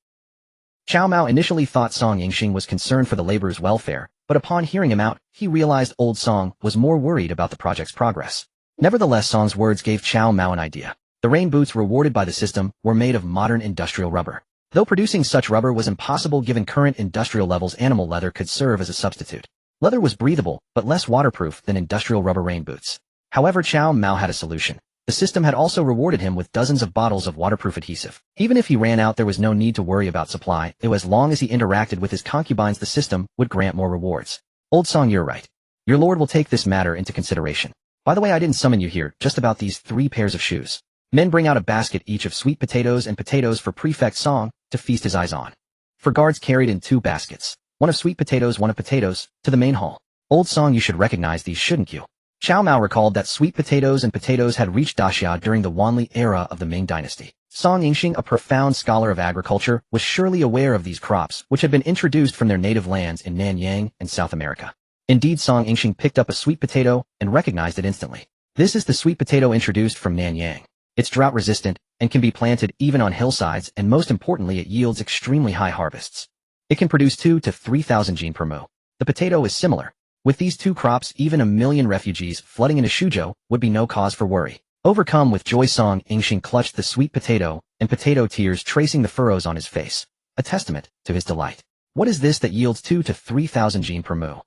Cao Mao initially thought Song Yingxing was concerned for the laborers' welfare, but upon hearing him out, he realized old Song was more worried about the project's progress. Nevertheless, Song's words gave Cao Mao an idea. The rain boots rewarded by the system were made of modern industrial rubber. Though producing such rubber was impossible given current industrial levels, animal leather could serve as a substitute. Leather was breathable, but less waterproof than industrial rubber rain boots. However, Cao Mao had a solution. The system had also rewarded him with dozens of bottles of waterproof adhesive. Even if he ran out, there was no need to worry about supply. As long as he interacted with his concubines, the system would grant more rewards. Old Song, you're right. Your lord will take this matter into consideration. By the way, I didn't summon you here just about these 3 pairs of shoes. Men, bring out a basket each of sweet potatoes and potatoes for Prefect Song to feast his eyes on. For guards carried in 2 baskets, one of sweet potatoes, one of potatoes, to the main hall. Old Song, you should recognize these, shouldn't you? Cao Mao recalled that sweet potatoes and potatoes had reached Daxia during the Wanli era of the Ming dynasty. Song Yingxing, a profound scholar of agriculture, was surely aware of these crops, which had been introduced from their native lands in Nanyang and South America. Indeed, Song Yingxing picked up a sweet potato and recognized it instantly. This is the sweet potato introduced from Nanyang. It's drought-resistant and can be planted even on hillsides, and most importantly, it yields extremely high harvests. It can produce 2 to 3,000 jin per mu. The potato is similar. With these two crops, even 1 million refugees flooding into Suzhou would be no cause for worry. Overcome with joy, Song Yingxing clutched the sweet potato, and potato tears tracing the furrows on his face, a testament to his delight. What is this that yields 2 to 3,000 jin per mu?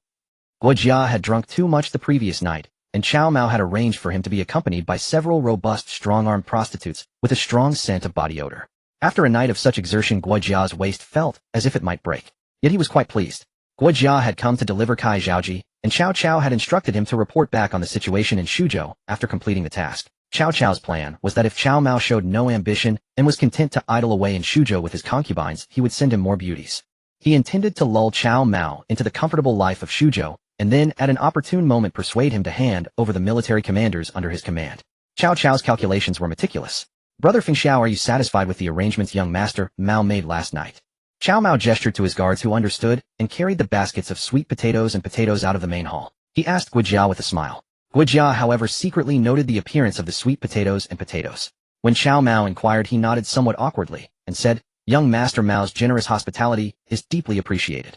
Guojia had drunk too much the previous night, and Cao Mao had arranged for him to be accompanied by several robust, strong-armed prostitutes with a strong scent of body odor. After a night of such exertion, Guojia's waist felt as if it might break. Yet he was quite pleased. Guojia had come to deliver Kai Zhaoji, and Cao Cao had instructed him to report back on the situation in Suzhou after completing the task. Cao Cao's plan was that if Cao Mao showed no ambition and was content to idle away in Suzhou with his concubines, he would send him more beauties. He intended to lull Cao Mao into the comfortable life of Suzhou, and then at an opportune moment persuade him to hand over the military commanders under his command. Cao Cao's calculations were meticulous. Brother Fengxiao, are you satisfied with the arrangements young master Mao made last night? Cao Mao gestured to his guards, who understood, and carried the baskets of sweet potatoes and potatoes out of the main hall. He asked Guojia with a smile. Guojia, however, secretly noted the appearance of the sweet potatoes and potatoes. When Cao Mao inquired, he nodded somewhat awkwardly, and said, young master Mao's generous hospitality is deeply appreciated.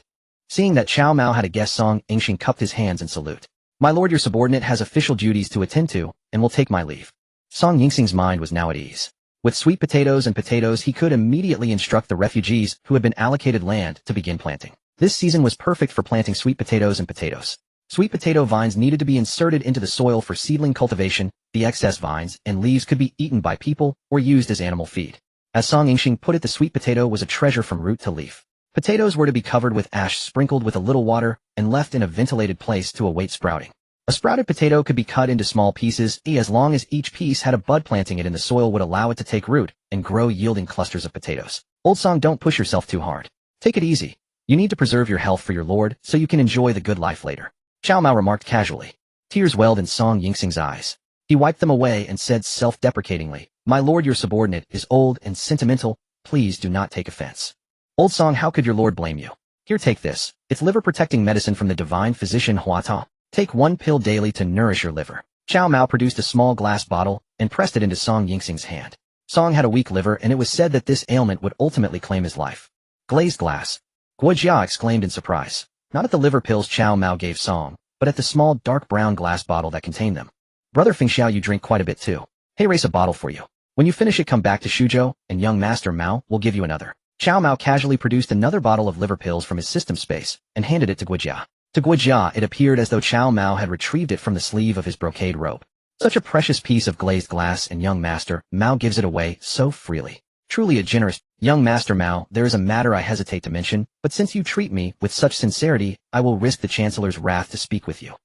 Seeing that Cao Mao had a guest, Song Yingxing cupped his hands in salute. My lord, your subordinate has official duties to attend to, and will take my leave. Song Yingxing's mind was now at ease. With sweet potatoes and potatoes, he could immediately instruct the refugees who had been allocated land to begin planting. This season was perfect for planting sweet potatoes and potatoes. Sweet potato vines needed to be inserted into the soil for seedling cultivation. The excess vines and leaves could be eaten by people or used as animal feed. As Song Yingxing put it, the sweet potato was a treasure from root to leaf. Potatoes were to be covered with ash, sprinkled with a little water, and left in a ventilated place to await sprouting. A sprouted potato could be cut into small pieces, as long as each piece had a bud. Planting it in the soil would allow it to take root and grow, yielding clusters of potatoes. Old Song, don't push yourself too hard. Take it easy. You need to preserve your health for your lord so you can enjoy the good life later. Cao Mao remarked casually. Tears welled in Song Yingxing's eyes. He wiped them away and said self-deprecatingly, my lord, your subordinate is old and sentimental. Please do not take offense. Old Song, how could your lord blame you? Here, take this. It's liver-protecting medicine from the divine physician Huata. Take 1 pill daily to nourish your liver. Cao Mao produced a small glass bottle and pressed it into Song Yingxing's hand. Song had a weak liver, and it was said that this ailment would ultimately claim his life. Glazed glass. Guojia exclaimed in surprise. Not at the liver pills Cao Mao gave Song, but at the small dark brown glass bottle that contained them. Brother Fengxiao, you drink quite a bit too. Hey, race a bottle for you. When you finish it, come back to Suzhou, and young master Mao will give you another. Cao Mao casually produced another bottle of liver pills from his system space and handed it to Guojia. To Guojia, it appeared as though Cao Mao had retrieved it from the sleeve of his brocade robe. Such a precious piece of glazed glass, and young master Mao gives it away so freely. Truly a generous. Young master Mao, there is a matter I hesitate to mention, but since you treat me with such sincerity, I will risk the chancellor's wrath to speak with you.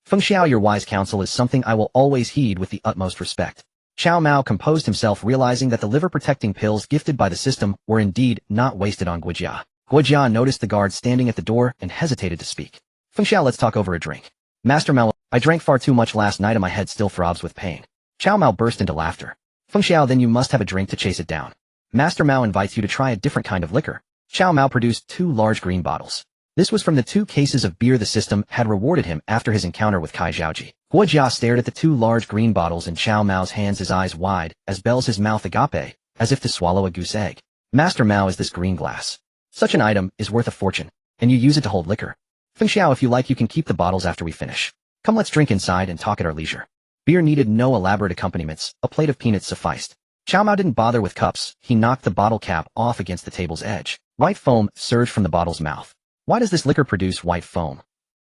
Fengxiao, your wise counsel is something I will always heed with the utmost respect. Cao Mao composed himself, realizing that the liver-protecting pills gifted by the system were indeed not wasted on Guojia. Guojia noticed the guard standing at the door and hesitated to speak. Fengxiao, let's talk over a drink. Master Mao, I drank far too much last night and my head still throbs with pain. Cao Mao burst into laughter. Fengxiao, then you must have a drink to chase it down. Master Mao invites you to try a different kind of liquor. Cao Mao produced 2 large green bottles. This was from the 2 cases of beer the system had rewarded him after his encounter with Kai Zhaoji. Guojia stared at the 2 large green bottles in Cao Mao's hands, his eyes wide, as bells, his mouth agape, as if to swallow a goose egg. Master Mao, is this green glass? Such an item is worth a fortune, and you use it to hold liquor. Fengxiao, if you like, you can keep the bottles after we finish. Come, let's drink inside and talk at our leisure. Beer needed no elaborate accompaniments, a plate of peanuts sufficed. Cao Mao didn't bother with cups, he knocked the bottle cap off against the table's edge. White foam surged from the bottle's mouth. Why does this liquor produce white foam?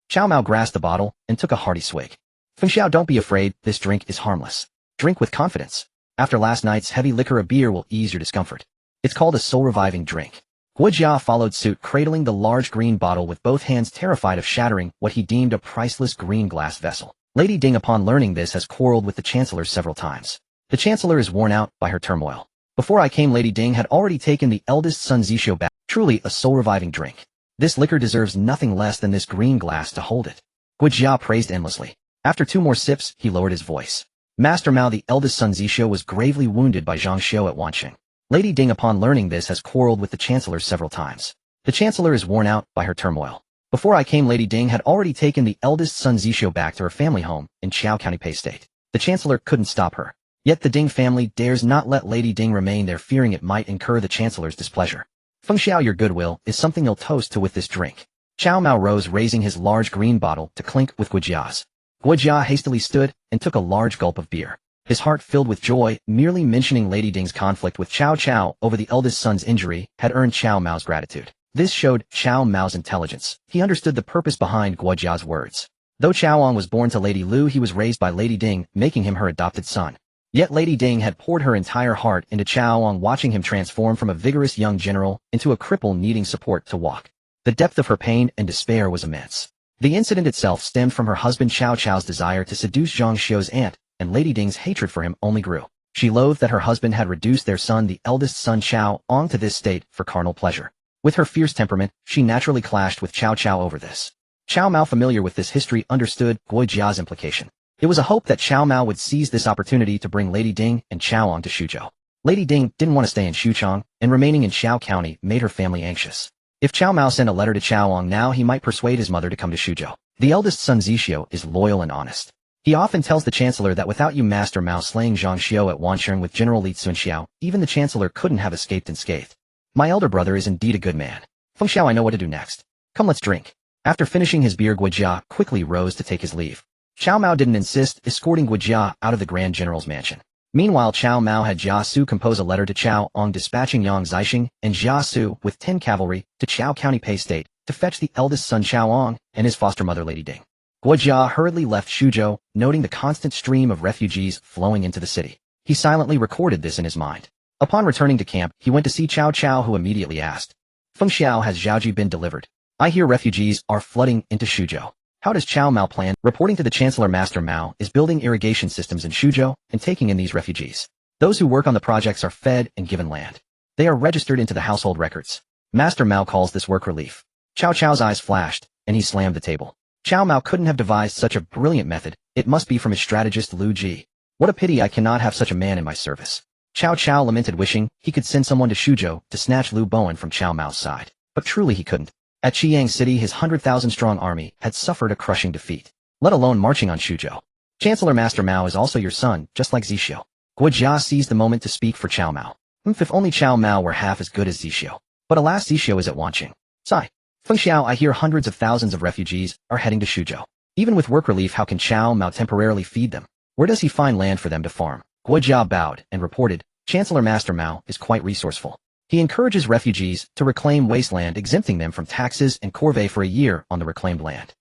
Cao Mao grasped the bottle and took a hearty swig. Fengxiao, don't be afraid, this drink is harmless. Drink with confidence. After last night's heavy liquor, a beer will ease your discomfort. It's called a soul-reviving drink. Guojia followed suit, cradling the large green bottle with both hands, terrified of shattering what he deemed a priceless green glass vessel. Lady Ding, upon learning this, has quarreled with the chancellor several times. The chancellor is worn out by her turmoil. Before I came, Lady Ding had already taken the eldest son Zhixio back. Truly a soul-reviving drink. This liquor deserves nothing less than this green glass to hold it. Guojia praised endlessly. After 2 more sips, he lowered his voice. Master Mao, the eldest son Zhixio, was gravely wounded by Zhang Xiu at Wanqing. Lady Ding, upon learning this, has quarreled with the chancellor several times. The chancellor is worn out by her turmoil. Before I came, Lady Ding had already taken the eldest son Zhixio back to her family home in Chao County Pei State. The chancellor couldn't stop her. Yet the Ding family dares not let Lady Ding remain there, fearing it might incur the chancellor's displeasure. Feng Xiao, your goodwill is something you'll toast to with this drink. Cao Mao rose, raising his large green bottle to clink with Guojia's. Guojia hastily stood and took a large gulp of beer. His heart filled with joy. Merely mentioning Lady Ding's conflict with Cao Cao over the eldest son's injury had earned Cao Mao's gratitude. This showed Cao Mao's intelligence. He understood the purpose behind Guojia's words. Though Chaoang was born to Lady Lu, he was raised by Lady Ding, making him her adopted son. Yet Lady Ding had poured her entire heart into Chaoang, watching him transform from a vigorous young general into a cripple needing support to walk. The depth of her pain and despair was immense. The incident itself stemmed from her husband Cao Cao's desire to seduce Zhang Xiu's aunt, and Lady Ding's hatred for him only grew. She loathed that her husband had reduced their son, the eldest son Chaoang, to this state for carnal pleasure. With her fierce temperament, she naturally clashed with Cao Cao over this. Cao Mao, familiar with this history, understood Guojia's implication. It was a hope that Cao Mao would seize this opportunity to bring Lady Ding and Chaoang to Xuzhou. Lady Ding didn't want to stay in Xuchang, and remaining in Xiao County made her family anxious. If Cao Mao sent a letter to Chaoang now, he might persuade his mother to come to Xuzhou. The eldest son Zhixio is loyal and honest. He often tells the chancellor that without you, Master Mao, slaying Zhang Xiu at Wansheng with General Li Cunxiao, even the chancellor couldn't have escaped unscathed. My elder brother is indeed a good man. Feng Xiao, I know what to do next. Come, let's drink. After finishing his beer, Guojia quickly rose to take his leave. Cao Mao didn't insist, escorting Guojia out of the Grand General's mansion. Meanwhile, Cao Mao had Jia Su compose a letter to Chaoang, dispatching Yang Zixing and Jia Su with 10 cavalry to Qiao County Pei State to fetch the eldest son Chaoang and his foster mother Lady Ding. Guojia hurriedly left Xuzhou, noting the constant stream of refugees flowing into the city. He silently recorded this in his mind. Upon returning to camp, he went to see Cao Cao, who immediately asked, Feng Xiao, has Zhaoji been delivered? I hear refugees are flooding into Xuzhou. How does Cao Mao plan? Reporting to the Chancellor, Master Mao is building irrigation systems in Xuzhou and taking in these refugees. Those who work on the projects are fed and given land. They are registered into the household records. Master Mao calls this work relief. Cao Cao's eyes flashed, and he slammed the table. Cao Mao couldn't have devised such a brilliant method. It must be from his strategist Lu Ji. What a pity I cannot have such a man in my service. Cao Cao lamented, wishing he could send someone to Xuzhou to snatch Lu Bowen from Cao Mao's side. But truly he couldn't. At Chiang City, his 100,000-strong army had suffered a crushing defeat, let alone marching on Xuzhou. Chancellor, Master Mao is also your son, just like Zhixio. Guojia seized the moment to speak for Cao Mao. If only Cao Mao were half as good as Zhixio. But alas, Zhixio is at Wanqing. Sigh. Feng Xiao, I hear hundreds of thousands of refugees are heading to Xuzhou. Even with work relief, how can Cao Mao temporarily feed them? Where does he find land for them to farm? Guojia bowed and reported, Chancellor, Master Mao is quite resourceful. He encourages refugees to reclaim wasteland, exempting them from taxes and corvée for a year on the reclaimed land.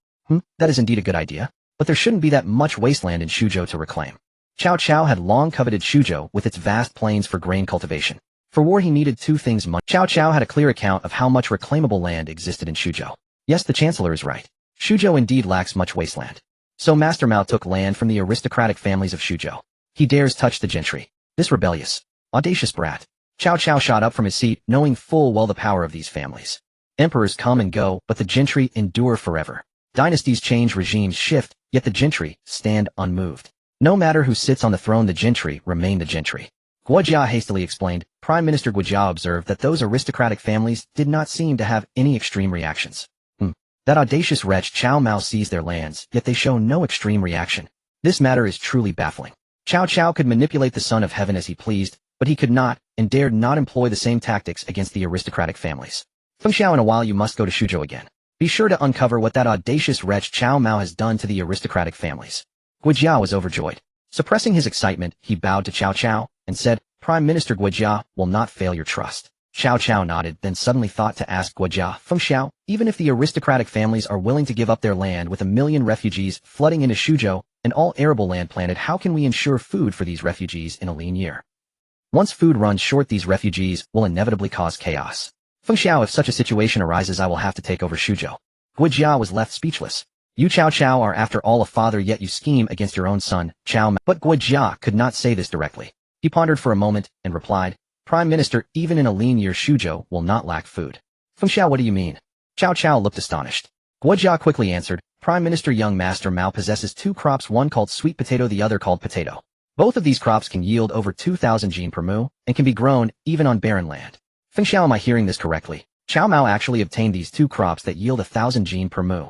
That is indeed a good idea, but there shouldn't be that much wasteland in Xuzhou to reclaim. Cao Cao had long coveted Xuzhou with its vast plains for grain cultivation. For war he needed two things much. Cao Cao had a clear account of how much reclaimable land existed in Xuzhou. Yes, the Chancellor is right. Xuzhou indeed lacks much wasteland. So Master Mao took land from the aristocratic families of Xuzhou. He dares touch the gentry. This rebellious, audacious brat. Cao Cao shot up from his seat, knowing full well the power of these families. Emperors come and go, but the gentry endure forever. Dynasties change, regimes shift, yet the gentry stand unmoved. No matter who sits on the throne, the gentry remain the gentry. Guojia hastily explained. Prime Minister Guojia observed that those aristocratic families did not seem to have any extreme reactions. That audacious wretch Cao Mao seized their lands, yet they show no extreme reaction. This matter is truly baffling. Cao Cao could manipulate the Son of Heaven as he pleased, but he could not, and dared not employ the same tactics against the aristocratic families. Feng Xiao, in a while you must go to Xuzhou again. Be sure to uncover what that audacious wretch Cao Mao has done to the aristocratic families. Guojia was overjoyed. Suppressing his excitement, he bowed to Cao Cao, and said, Prime Minister Guojia will not fail your trust. Cao Cao nodded, then suddenly thought to ask Guojia, Feng Xiao, even if the aristocratic families are willing to give up their land with 1 million refugees flooding into Xuzhou, and all arable land planted, how can we ensure food for these refugees in a lean year? Once food runs short, these refugees will inevitably cause chaos. Feng Xiao, if such a situation arises, I will have to take over Xuzhou. Guojia was left speechless. You Cao Cao are after all a father, yet you scheme against your own son, Cao Mao. But Guojia could not say this directly. He pondered for a moment and replied, Prime Minister, even in a lean year Xuzhou will not lack food. Feng Xiao, what do you mean? Cao Cao looked astonished. Guojia quickly answered, Prime Minister, young Master Mao possesses 2 crops, one called sweet potato, the other called potato. Both of these crops can yield over 2,000 jin per mu, and can be grown even on barren land. Feng Xiao, am I hearing this correctly? Cao Mao actually obtained these 2 crops that yield 1,000 jin per mu.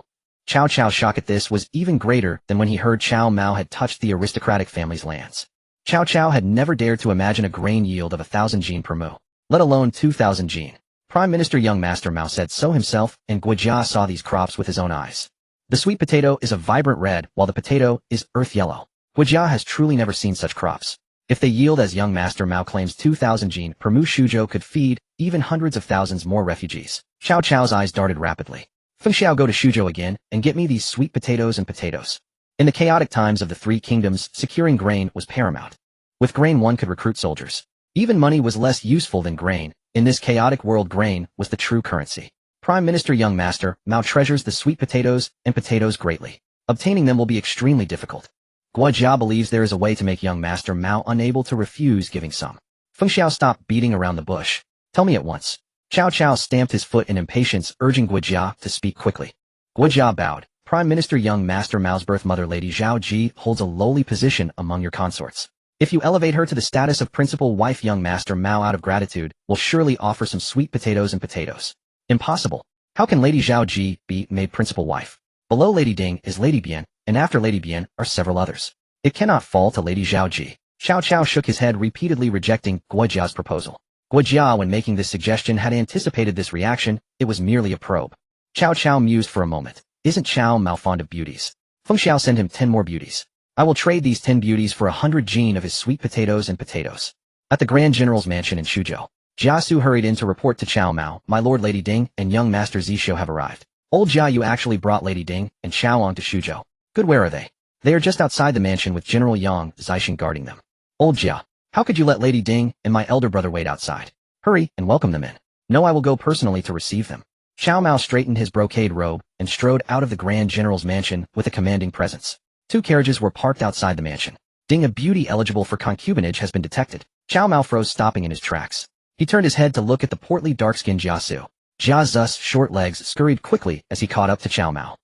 Cao Cao's shock at this was even greater than when he heard Cao Mao had touched the aristocratic family's lands. Cao Cao had never dared to imagine a grain yield of 1,000 jin per mu, let alone 2,000 jin. Prime Minister Young Master Mao said so himself, and Guojia saw these crops with his own eyes. The sweet potato is a vibrant red, while the potato is earth yellow. Guojia has truly never seen such crops. If they yield as Young Master Mao claims 2,000 jin per mu, Suzhou could feed even hundreds of thousands more refugees. Cao Cao's eyes darted rapidly. Cunxiao, go to Suzhou again and get me these sweet potatoes and potatoes. In the chaotic times of the Three Kingdoms, securing grain was paramount. With grain one could recruit soldiers. Even money was less useful than grain. In this chaotic world, grain was the true currency. Prime Minister Young Master Mao treasures the sweet potatoes and potatoes greatly. Obtaining them will be extremely difficult. Guojia believes there is a way to make Young Master Mao unable to refuse giving some. Cunxiao stopped beating around the bush. Tell me at once. Cao Cao stamped his foot in impatience, urging Guojia to speak quickly. Guojia bowed. Prime Minister Young Master Mao's birth mother Lady Zhao Ji holds a lowly position among your consorts. If you elevate her to the status of principal wife, Young Master Mao out of gratitude will surely offer some sweet potatoes and potatoes. Impossible. How can Lady Zhao Ji be made principal wife? Below Lady Ding is Lady Bian, and after Lady Bian are several others. It cannot fall to Lady Zhao Ji. Cao Cao shook his head, repeatedly rejecting Guojia's proposal. Guojia, when making this suggestion, had anticipated this reaction. It was merely a probe. Cao Cao mused for a moment. Isn't Cao Mao fond of beauties? Cunxiao, send him 10 more beauties. I will trade these 10 beauties for 100 jin of his sweet potatoes and potatoes. At the Grand General's mansion in Suzhou, Jiasu hurried in to report to Cao Mao, my lord, Lady Ding and young Master Zhou have arrived. Old Jia, you actually brought Lady Ding and Xiao on to Suzhou. Good, where are they? They are just outside the mansion with General Yang Zixing guarding them. Old Jia, how could you let Lady Ding and my elder brother wait outside? Hurry and welcome them in. No, I will go personally to receive them. Cao Mao straightened his brocade robe and strode out of the Grand General's mansion with a commanding presence. 2 carriages were parked outside the mansion. Ding, a beauty eligible for concubinage has been detected. Cao Mao froze, stopping in his tracks. He turned his head to look at the portly dark-skinned Jiasu. Jiazu's short legs scurried quickly as he caught up to Cao Mao.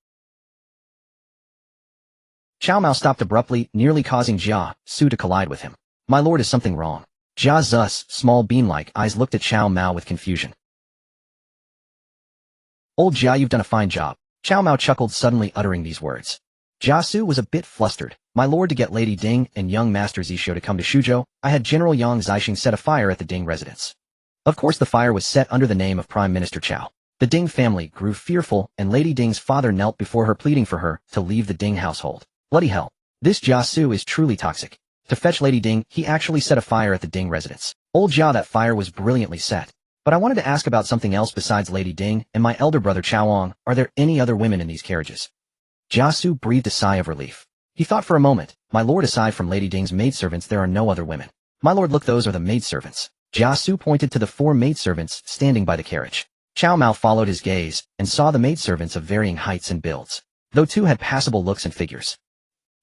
Cao Mao stopped abruptly, nearly causing Jiasu to collide with him. My lord, is something wrong? Jiazu's small bean-like eyes looked at Cao Mao with confusion. Old Jia, you've done a fine job. Cao Mao chuckled, suddenly uttering these words. Jiasu was a bit flustered. My lord, to get Lady Ding and young Master Zhou to come to Suzhou, I had General Yang Zixing set a fire at the Ding residence. Of course, the fire was set under the name of Prime Minister Cao. The Ding family grew fearful, and Lady Ding's father knelt before her, pleading for her to leave the Ding household. Bloody hell. This Jiasu is truly toxic. To fetch Lady Ding, he actually set a fire at the Ding residence. Old Jia, that fire was brilliantly set. But I wanted to ask about something else besides Lady Ding and my elder brother Chaoang. Are there any other women in these carriages? Jiasu breathed a sigh of relief. He thought for a moment. My lord, aside from Lady Ding's maidservants, there are no other women. My lord, look, those are the maidservants. Jiasu pointed to the 4 maidservants standing by the carriage. Cao Mao followed his gaze and saw the maidservants of varying heights and builds. Though 2 had passable looks and figures,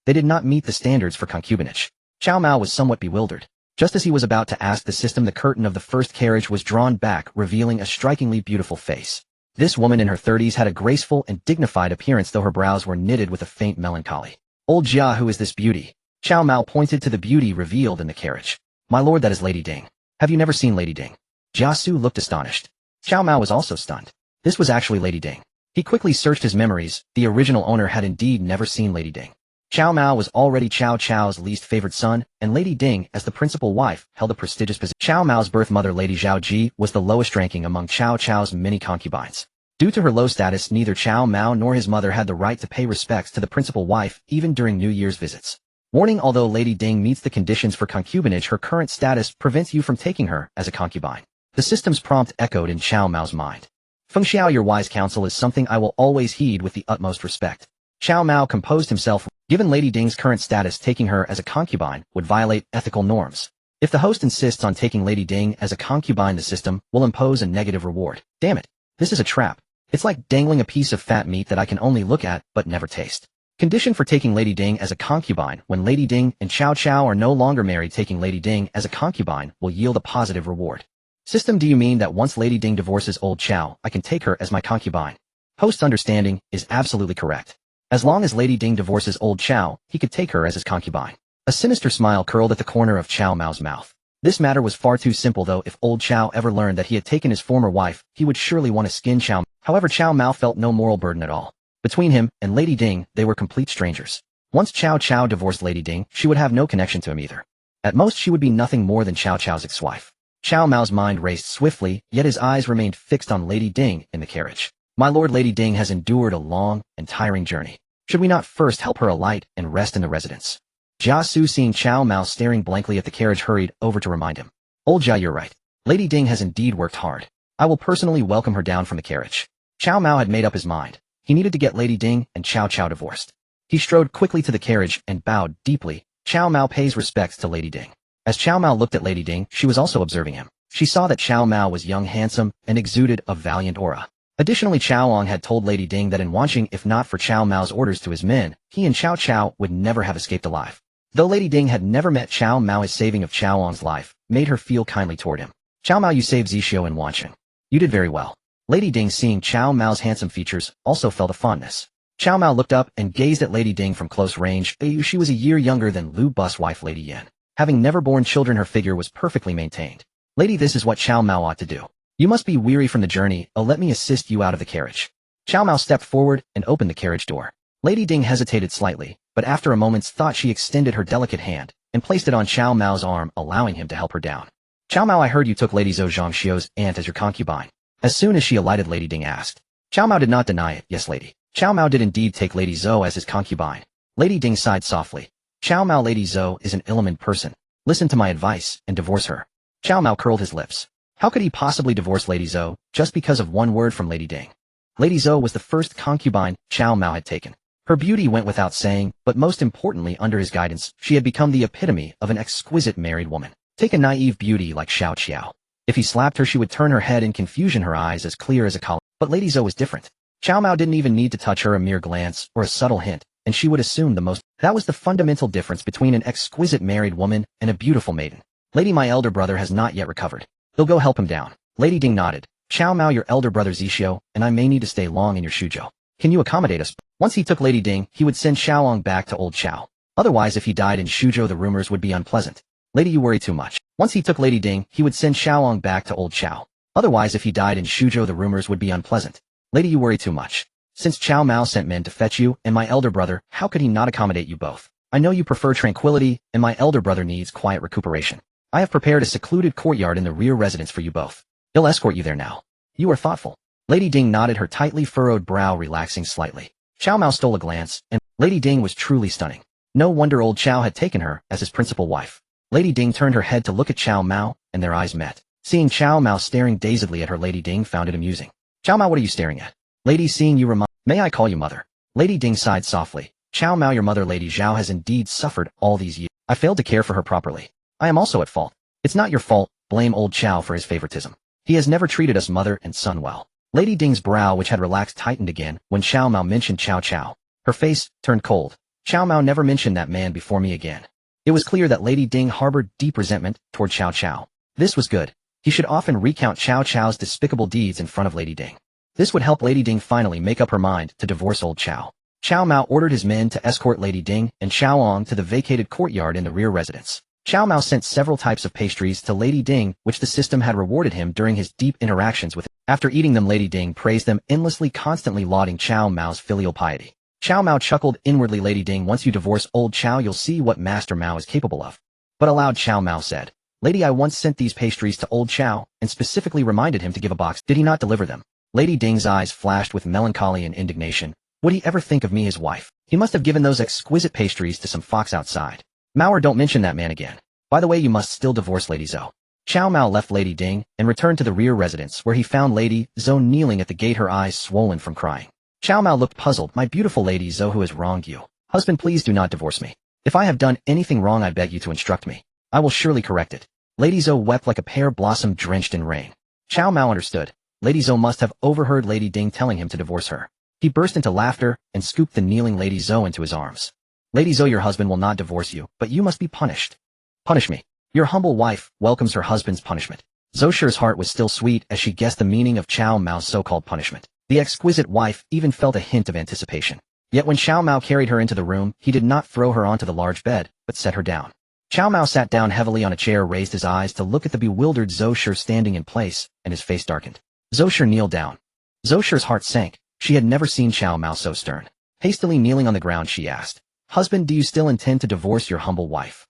they did not meet the standards for concubinage. Cao Mao was somewhat bewildered. Just as he was about to ask the system, the curtain of the first carriage was drawn back, revealing a strikingly beautiful face. This woman in her 30s had a graceful and dignified appearance, though her brows were knitted with a faint melancholy. Old Jia, who is this beauty? Cao Mao pointed to the beauty revealed in the carriage. My lord, that is Lady Ding. Have you never seen Lady Ding? Jiasu looked astonished. Cao Mao was also stunned. This was actually Lady Ding. He quickly searched his memories. The original owner had indeed never seen Lady Ding. Cao Mao was already Cao Cao's least favored son, and Lady Ding, as the principal wife, held a prestigious position. Cao Mao's birth mother, Lady Zhao Ji, was the lowest ranking among Cao Cao's many concubines. Due to her low status, neither Cao Mao nor his mother had the right to pay respects to the principal wife, even during New Year's visits. Warning: although Lady Ding meets the conditions for concubinage, her current status prevents you from taking her as a concubine. The system's prompt echoed in Cao Mao's mind. Cunxiao, your wise counsel is something I will always heed with the utmost respect. Cao Mao composed himself. Given Lady Ding's current status, taking her as a concubine would violate ethical norms. If the host insists on taking Lady Ding as a concubine, the system will impose a negative reward. Damn it. This is a trap. It's like dangling a piece of fat meat that I can only look at but never taste. Condition for taking Lady Ding as a concubine: when Lady Ding and Cao Cao are no longer married, taking Lady Ding as a concubine will yield a positive reward. System: do you mean that once Lady Ding divorces old Cao, I can take her as my concubine? Host's understanding is absolutely correct. As long as Lady Ding divorces old Cao, he could take her as his concubine. A sinister smile curled at the corner of Cao Mao's mouth. This matter was far too simple, though. If old Cao ever learned that he had taken his former wife, he would surely want to skin Cao. However, Cao Mao felt no moral burden at all. Between him and Lady Ding, they were complete strangers. Once Cao Cao divorced Lady Ding, she would have no connection to him either. At most, she would be nothing more than Cao Cao's ex-wife. Cao Mao's mind raced swiftly, yet his eyes remained fixed on Lady Ding in the carriage. My lord, Lady Ding has endured a long and tiring journey. Should we not first help her alight and rest in the residence? Jia Su, seeing Cao Mao staring blankly at the carriage, hurried over to remind him. Old Jia, you're right. Lady Ding has indeed worked hard. I will personally welcome her down from the carriage. Cao Mao had made up his mind. He needed to get Lady Ding and Cao Cao divorced. He strode quickly to the carriage and bowed deeply. Cao Mao pays respects to Lady Ding. As Cao Mao looked at Lady Ding, she was also observing him. She saw that Cao Mao was young, handsome, and exuded a valiant aura. Additionally, Cao Wang had told Lady Ding that in watching, if not for Cao Mao's orders to his men, he and Cao Cao would never have escaped alive. Though Lady Ding had never met Cao Mao, his saving of Cao Wang's life made her feel kindly toward him. Cao Mao, you saved Zhang in Wancheng. You did very well. Lady Ding, seeing Cao Mao's handsome features, also felt a fondness. Cao Mao looked up and gazed at Lady Ding from close range. She was a year younger than Lu Bu's wife, Lady Yan. Having never borne children, her figure was perfectly maintained. Lady, this is what Cao Mao ought to do. You must be weary from the journey. Let me assist you out of the carriage. Cao Mao stepped forward and opened the carriage door. Lady Ding hesitated slightly, but after a moment's thought she extended her delicate hand and placed it on Cao Mao's arm, allowing him to help her down. Cao Mao, I heard you took Lady Zou, Zhang Xiu's aunt, as your concubine. As soon as she alighted, Lady Ding asked. Cao Mao did not deny it. Yes, lady. Cao Mao did indeed take Lady Zou as his concubine. Lady Ding sighed softly. Cao Mao, Lady Zou is an ill-mannered person. Listen to my advice and divorce her. Cao Mao curled his lips. How could he possibly divorce Lady Zou just because of one word from Lady Ding? Lady Zou was the first concubine Cao Mao had taken. Her beauty went without saying, but most importantly, under his guidance, she had become the epitome of an exquisite married woman. Take a naive beauty like Xiao Qiao. If he slapped her, she would turn her head in confusion, her eyes as clear as a collar. But Lady Zou was different. Cao Mao didn't even need to touch her, a mere glance or a subtle hint, and she would assume the most. That was the fundamental difference between an exquisite married woman and a beautiful maiden. Lady, my elder brother has not yet recovered. He'll go help him down. Lady Ding nodded. Cao Mao, your elder brother Zhang, and I may need to stay long in your Shuzhou. Can you accommodate us? Once he took Lady Ding, he would send Xiaowang back to Old Chao. Otherwise, if he died in Shuzhou, the rumors would be unpleasant. Lady, you worry too much. Once he took Lady Ding, he would send Xiaowang back to Old Chao. Otherwise, if he died in Shuzhou, the rumors would be unpleasant. Lady, you worry too much. Since Cao Mao sent men to fetch you and my elder brother, how could he not accommodate you both? I know you prefer tranquility, and my elder brother needs quiet recuperation. I have prepared a secluded courtyard in the rear residence for you both. He'll escort you there now. You are thoughtful. Lady Ding nodded, her tightly furrowed brow relaxing slightly. Cao Mao stole a glance, and Lady Ding was truly stunning. No wonder Old Chao had taken her as his principal wife. Lady Ding turned her head to look at Cao Mao, and their eyes met. Seeing Cao Mao staring dazedly at her, Lady Ding found it amusing. Cao Mao, what are you staring at? Lady, seeing you may I call you mother? Lady Ding sighed softly. Cao Mao, your mother Lady Zhao has indeed suffered all these years. I failed to care for her properly. I am also at fault. It's not your fault. Blame Old Chao for his favoritism. He has never treated us mother and son well. Lady Ding's brow, which had relaxed, tightened again when Cao Mao mentioned Cao Cao. Her face turned cold. Cao Mao never mentioned that man before me again. It was clear that Lady Ding harbored deep resentment toward Cao Cao. This was good. He should often recount Cao Cao's despicable deeds in front of Lady Ding. This would help Lady Ding finally make up her mind to divorce Old Chao. Cao Mao ordered his men to escort Lady Ding and Xiaowang to the vacated courtyard in the rear residence. Cao Mao sent several types of pastries to Lady Ding, which the system had rewarded him during his deep interactions with him. After eating them, Lady Ding praised them endlessly, constantly lauding Cao Mao's filial piety. Cao Mao chuckled inwardly. Lady Ding, once you divorce Old Chao, you'll see what Master Mao is capable of. But aloud, Cao Mao said, Lady, I once sent these pastries to Old Chao, and specifically reminded him to give a box. Did he not deliver them? Lady Ding's eyes flashed with melancholy and indignation. Would he ever think of me, his wife? He must have given those exquisite pastries to some fox outside. Mao, don't mention that man again. By the way, you must still divorce Lady Zou. Cao Mao left Lady Ding and returned to the rear residence, where he found Lady Zou kneeling at the gate, her eyes swollen from crying. Cao Mao looked puzzled. My beautiful Lady Zou, who has wronged you? Husband, please do not divorce me. If I have done anything wrong, I beg you to instruct me. I will surely correct it. Lady Zou wept like a pear blossom drenched in rain. Cao Mao understood. Lady Zou must have overheard Lady Ding telling him to divorce her. He burst into laughter and scooped the kneeling Lady Zou into his arms. Lady Zou, your husband will not divorce you, but you must be punished. Punish me. Your humble wife welcomes her husband's punishment. Zhou Shi's heart was still sweet as she guessed the meaning of Cao Mao's so-called punishment. The exquisite wife even felt a hint of anticipation. Yet when Cao Mao carried her into the room, he did not throw her onto the large bed, but set her down. Cao Mao sat down heavily on a chair, raised his eyes to look at the bewildered Zhou Shi standing in place, and his face darkened. Zhou Shi kneeled down. Zhou Shi's heart sank. She had never seen Cao Mao so stern. Hastily kneeling on the ground, she asked, "Husband, do you still intend to divorce your humble wife?"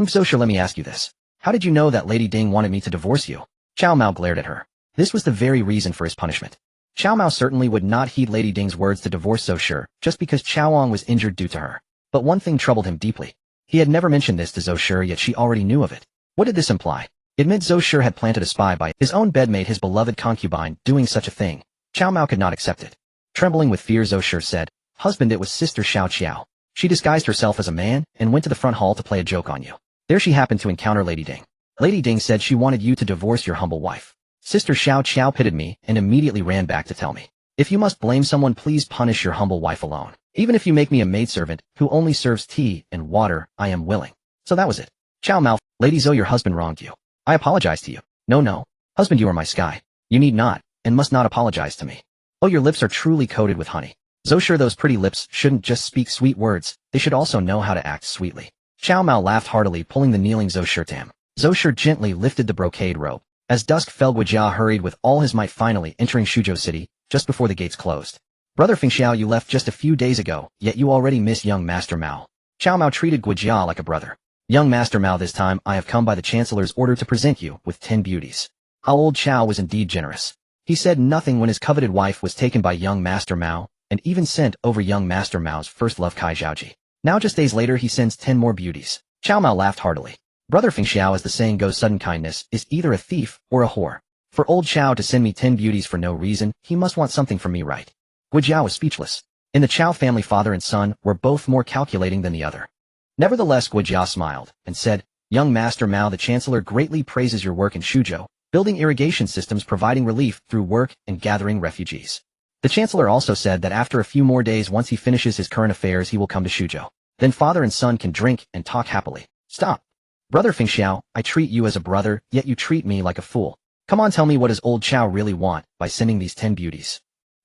"So sure, let me ask you this. How did you know that Lady Ding wanted me to divorce you?" Cao Mao glared at her. This was the very reason for his punishment. Cao Mao certainly would not heed Lady Ding's words to divorce Zhou Shi just because Cao Wang was injured due to her. But one thing troubled him deeply. He had never mentioned this to Zhou Shi, yet she already knew of it. What did this imply? It meant Zhou Shi had planted a spy by his own bedmate, his beloved concubine, doing such a thing. Cao Mao could not accept it. Trembling with fear, Zhou Shi said, "Husband, it was Sister Xiao. She disguised herself as a man and went to the front hall to play a joke on you. There she happened to encounter Lady Ding. Lady Ding said she wanted you to divorce your humble wife. Sister Xiao pitied me and immediately ran back to tell me, if you must blame someone, please punish your humble wife alone. Even if you make me a maidservant who only serves tea and water, I am willing." So that was it. Cao Mao, "Lady Zou, your husband wronged you. I apologize to you." No. Husband, you are my sky. You need not, and must not apologize to me. Oh, your lips are truly coated with honey. Zhou Shi, those pretty lips shouldn't just speak sweet words, they should also know how to act sweetly. Cao Mao laughed heartily, pulling the kneeling Zhou Shi to him. Zhou Shi gently lifted the brocade robe. As dusk fell, Guijia hurried with all his might, finally entering Shuzhou City, just before the gates closed. "Brother Fengxiao, you left just a few days ago, yet you already miss young Master Mao." Cao Mao treated Guijia like a brother. "Young Master Mao, this time I have come by the Chancellor's order to present you with 10 beauties." How old Cao was indeed generous. He said nothing when his coveted wife was taken by young Master Mao, and even sent over young Master Mao's first love, Kai Zhaoji. Now just days later he sends 10 more beauties. Cao Mao laughed heartily. Brother Fengxiao, as the saying goes, sudden kindness is either a thief or a whore. For old Cao to send me 10 beauties for no reason, he must want something from me, right? Guijia was speechless. In the Cao family, father and son were both more calculating than the other. Nevertheless, Guijia smiled and said, "Young Master Mao, the Chancellor greatly praises your work in Shuzhou, building irrigation systems, providing relief through work, and gathering refugees. The Chancellor also said that after a few more days, once he finishes his current affairs, he will come to Shuzhou. Then father and son can drink and talk happily." "Stop. Brother Fengxiao, I treat you as a brother, yet you treat me like a fool. Come on, tell me, what does old Cao really want by sending these 10 beauties?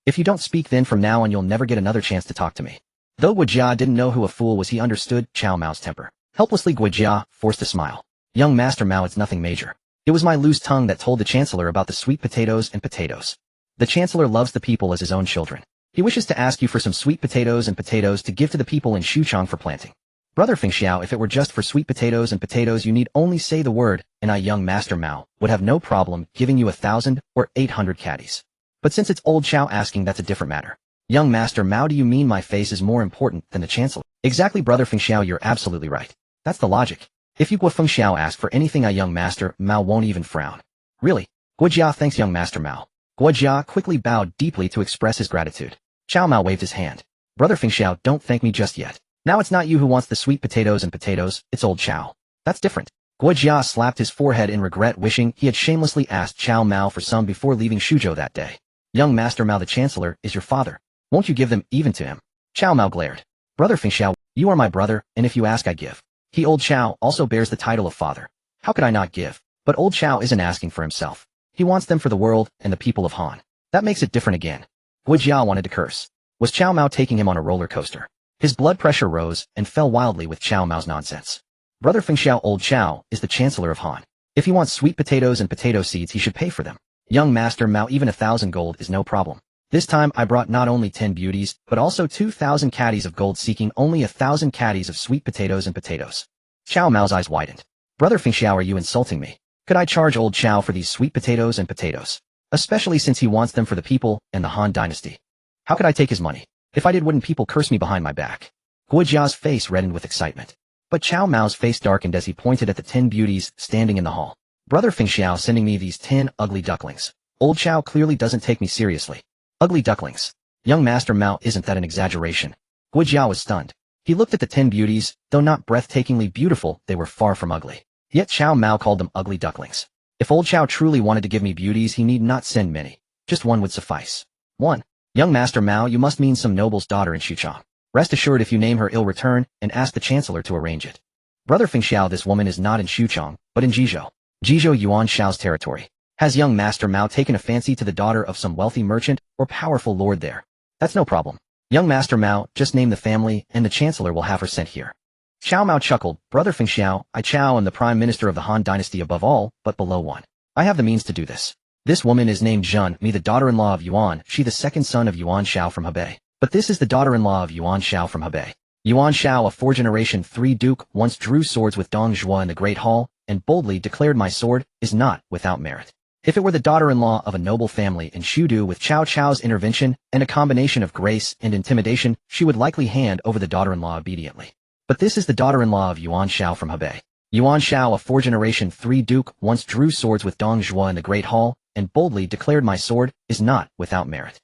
If you don't speak, then from now on you'll never get another chance to talk to me." Though Guijia didn't know who a fool was, he understood Cao Mao's temper. Helplessly, Guijia forced a smile. "Young Master Mao, it's nothing major. It was my loose tongue that told the Chancellor about the sweet potatoes and potatoes. The Chancellor loves the people as his own children. He wishes to ask you for some sweet potatoes and potatoes to give to the people in Xuchang for planting. Brother Fengxiao, if it were just for sweet potatoes and potatoes, you need only say the word, and I, young Master Mao, would have no problem giving you 1,000 or 800 caddies. But since it's old Cao asking, that's a different matter. Young Master Mao, do you mean my face is more important than the Chancellor?" "Exactly, Brother Fengxiao, you're absolutely right. That's the logic. If you, Guo Fengxiao, ask for anything, I, young Master Mao, won't even frown." "Really?" "Guijia, thanks, young Master Mao." Guijia quickly bowed deeply to express his gratitude. Cao Mao waved his hand. "Brother Fengxiao, don't thank me just yet. Now it's not you who wants the sweet potatoes and potatoes, it's old Cao. That's different." Guijia slapped his forehead in regret, wishing he had shamelessly asked Cao Mao for some before leaving Shuzhou that day. "Young Master Mao, the Chancellor is your father. Won't you give them even to him?" Cao Mao glared. "Brother Fengxiao, you are my brother, and if you ask, I give. He, old Cao, also bears the title of father. How could I not give? But old Cao isn't asking for himself. He wants them for the world and the people of Han. That makes it different again." Guijia wanted to curse. Was Cao Mao taking him on a roller coaster? His blood pressure rose and fell wildly with Cao Mao's nonsense. Brother Fengxiao, old Cao is the Chancellor of Han. If he wants sweet potatoes and potato seeds, he should pay for them. Young Master Mao, even 1,000 gold is no problem. This time I brought not only 10 beauties, but also 2,000 caddies of gold, seeking only 1,000 caddies of sweet potatoes and potatoes. Cao Mao's eyes widened. "Brother Fengxiao, are you insulting me? Could I charge old Cao for these sweet potatoes and potatoes? Especially since he wants them for the people and the Han dynasty. How could I take his money? If I did, wouldn't people curse me behind my back?" Guijia's face reddened with excitement. But Cao Mao's face darkened as he pointed at the 10 beauties standing in the hall. "Brother Fengxiao sending me these 10 ugly ducklings. Old Cao clearly doesn't take me seriously. Ugly ducklings. Young Master Mao, isn't that an exaggeration?" Guijia was stunned. He looked at the 10 beauties, though not breathtakingly beautiful, they were far from ugly. Yet Cao Mao called them ugly ducklings. If old Cao truly wanted to give me beauties, he need not send many. Just one would suffice. 1. Young Master Mao, you must mean some noble's daughter in Xuchang. Rest assured, if you name her, ill return, and ask the Chancellor to arrange it. Brother Fengxiao, this woman is not in Xuchang, but in Jizhou. Jizhou, Yuan Shao's territory. Has young Master Mao taken a fancy to the daughter of some wealthy merchant or powerful lord there? That's no problem. Young Master Mao, just name the family, and the Chancellor will have her sent here." Cao Mao chuckled. "Brother Fengxiao, I Cao am the Prime Minister of the Han dynasty above all, but below one. I have the means to do this. This woman is named Zhang Mi, the daughter-in-law of Yuan, she the second son of Yuan Xiao from Hebei. But this is the daughter-in-law of Yuan Xiao from Hebei. Yuan Xiao, a four-generation 3 duke, once drew swords with Dong Zhuo in the Great Hall, and boldly declared, "My sword is not without merit." If it were the daughter-in-law of a noble family in Shudu with Cao Cao's intervention and a combination of grace and intimidation, she would likely hand over the daughter-in-law obediently. But this is the daughter-in-law of Yuan Xiao from Hebei. Yuan Xiao, a four-generation 3 duke, once drew swords with Dong Zhuo in the Great Hall, and boldly declared, "My sword is not without merit."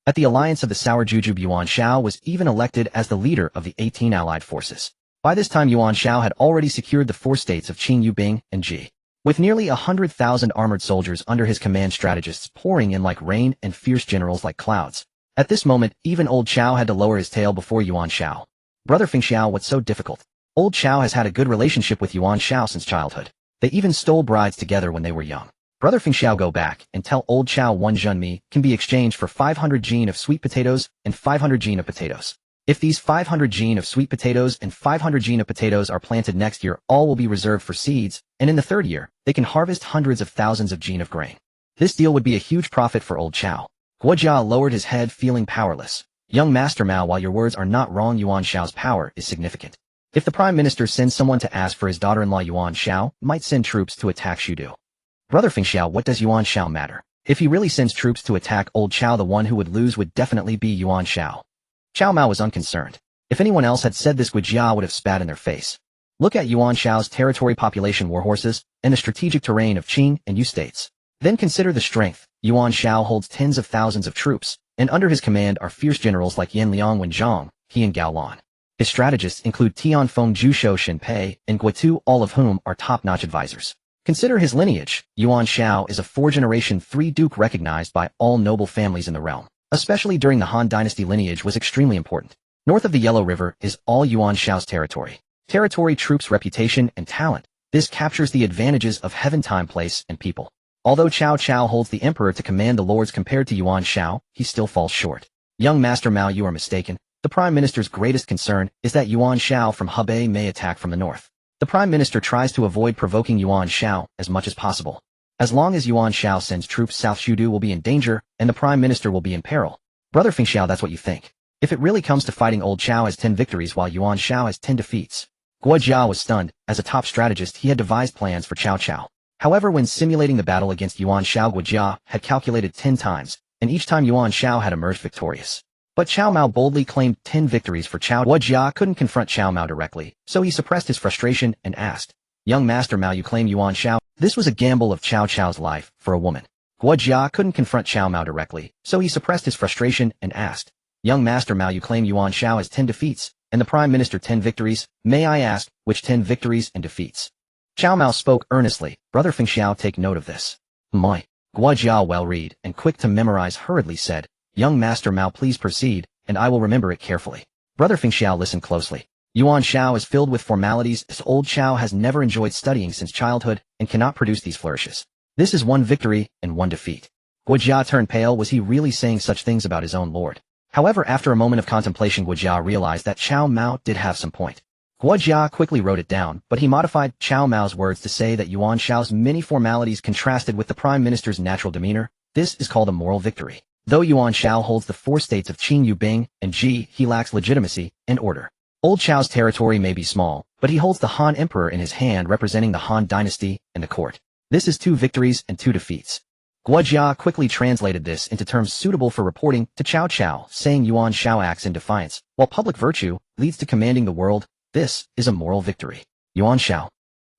At the alliance of the Sour Jujube, Yuan Xiao was even elected as the leader of the 18 allied forces. By this time, Yuan Xiao had already secured the 4 states of Qing, Yubing, and Ji. With nearly 100,000 armored soldiers under his command, strategists pouring in like rain and fierce generals like clouds. At this moment, even old Qiao had to lower his tail before Yuan Xiao. "Brother Fengxiao, what's so difficult? Old Qiao has had a good relationship with Yuan Xiao since childhood. They even stole brides together when they were young. Brother Fengxiao, go back and tell old Qiao 1 Zhenmi can be exchanged for 500 jin of sweet potatoes and 500 jin of potatoes. If these 500 jin of sweet potatoes and 500 jin of potatoes are planted next year, all will be reserved for seeds, and in the 3rd year, they can harvest hundreds of thousands of jin of grain. This deal would be a huge profit for old Qiao." Guojia lowered his head, feeling powerless. "Young Master Mao, while your words are not wrong, Yuan Xiao's power is significant. If the Prime Minister sends someone to ask for his daughter-in-law, Yuan Xiao might send troops to attack Shudu." "Brother Fengxiao, what does Yuan Xiao matter? If he really sends troops to attack old Qiao, the one who would lose would definitely be Yuan Xiao." Cao Mao was unconcerned. If anyone else had said this, Guojia would have spat in their face. "Look at Yuan Xiao's territory, population, war horses, and the strategic terrain of Qing and Yu states. Then consider the strength. Yuan Xiao holds tens of thousands of troops, and under his command are fierce generals like Yan Liang, Wen Zhang, He, and Gao Lan. His strategists include Tianfeng, Jusho, Shinpei, and Guotu, all of whom are top-notch advisors. Consider his lineage. Yuan Xiao is a 4-generation 3 duke recognized by all noble families in the realm. Especially during the Han Dynasty, lineage was extremely important. North of the Yellow River is all Yuan Xiao's territory. Territory, troops, reputation, and talent. This captures the advantages of heaven, time, place, and people. Although Cao Cao holds the emperor to command the lords compared to Yuan Xiao, he still falls short. "Young Master Mao, you are mistaken. The Prime Minister's greatest concern is that Yuan Xiao from Hebei may attack from the north. The Prime Minister tries to avoid provoking Yuan Xiao as much as possible. As long as Yuan Xiao sends troops south, Shudu will be in danger, and the Prime Minister will be in peril." "Brother Fengxiao, that's what you think. If it really comes to fighting, old Qiao has 10 victories while Yuan Xiao has 10 defeats. Guojia was stunned. As a top strategist, he had devised plans for Cao Cao. However, when simulating the battle against Yuan Xiao, Guojia had calculated 10 times, and each time Yuan Xiao had emerged victorious. But Cao Mao boldly claimed 10 victories for Cao. Guojia couldn't confront Cao Mao directly, so he suppressed his frustration and asked, "Young Master Mao, you claim Yuan Xiao?" This was a gamble of Cao Cao's life for a woman. Guojia couldn't confront Cao Mao directly, so he suppressed his frustration and asked, "Young Master Mao, you claim Yuan Xiao has 10 defeats, and the Prime Minister 10 victories. May I ask, which 10 victories and defeats?" Cao Mao spoke earnestly. "Brother Fengxiao, take note of this." "My." Guojia, well-read and quick to memorize, hurriedly said, "Young Master Mao, please proceed, and I will remember it carefully." Brother Fengxiao, listen closely. Yuan Xiao is filled with formalities, as old Qiao has never enjoyed studying since childhood and cannot produce these flourishes. This is 1 victory and 1 defeat. Guojia turned pale. Was he really saying such things about his own lord? However, after a moment of contemplation, Guojia realized that Cao Mao did have some point. Guojia quickly wrote it down, but he modified Cao Mao's words to say that Yuan Xiao's many formalities contrasted with the Prime Minister's natural demeanor. This is called a moral victory. Though Yuan Xiao holds the 4 states of Qing, Yubing, and Ji, he lacks legitimacy and order. Old Qiao's territory may be small, but he holds the Han Emperor in his hand, representing the Han Dynasty and the court. This is 2 victories and 2 defeats. Guojia quickly translated this into terms suitable for reporting to Cao Cao, saying Yuan Xiao acts in defiance, while public virtue leads to commanding the world. This is a moral victory. Yuan Xiao.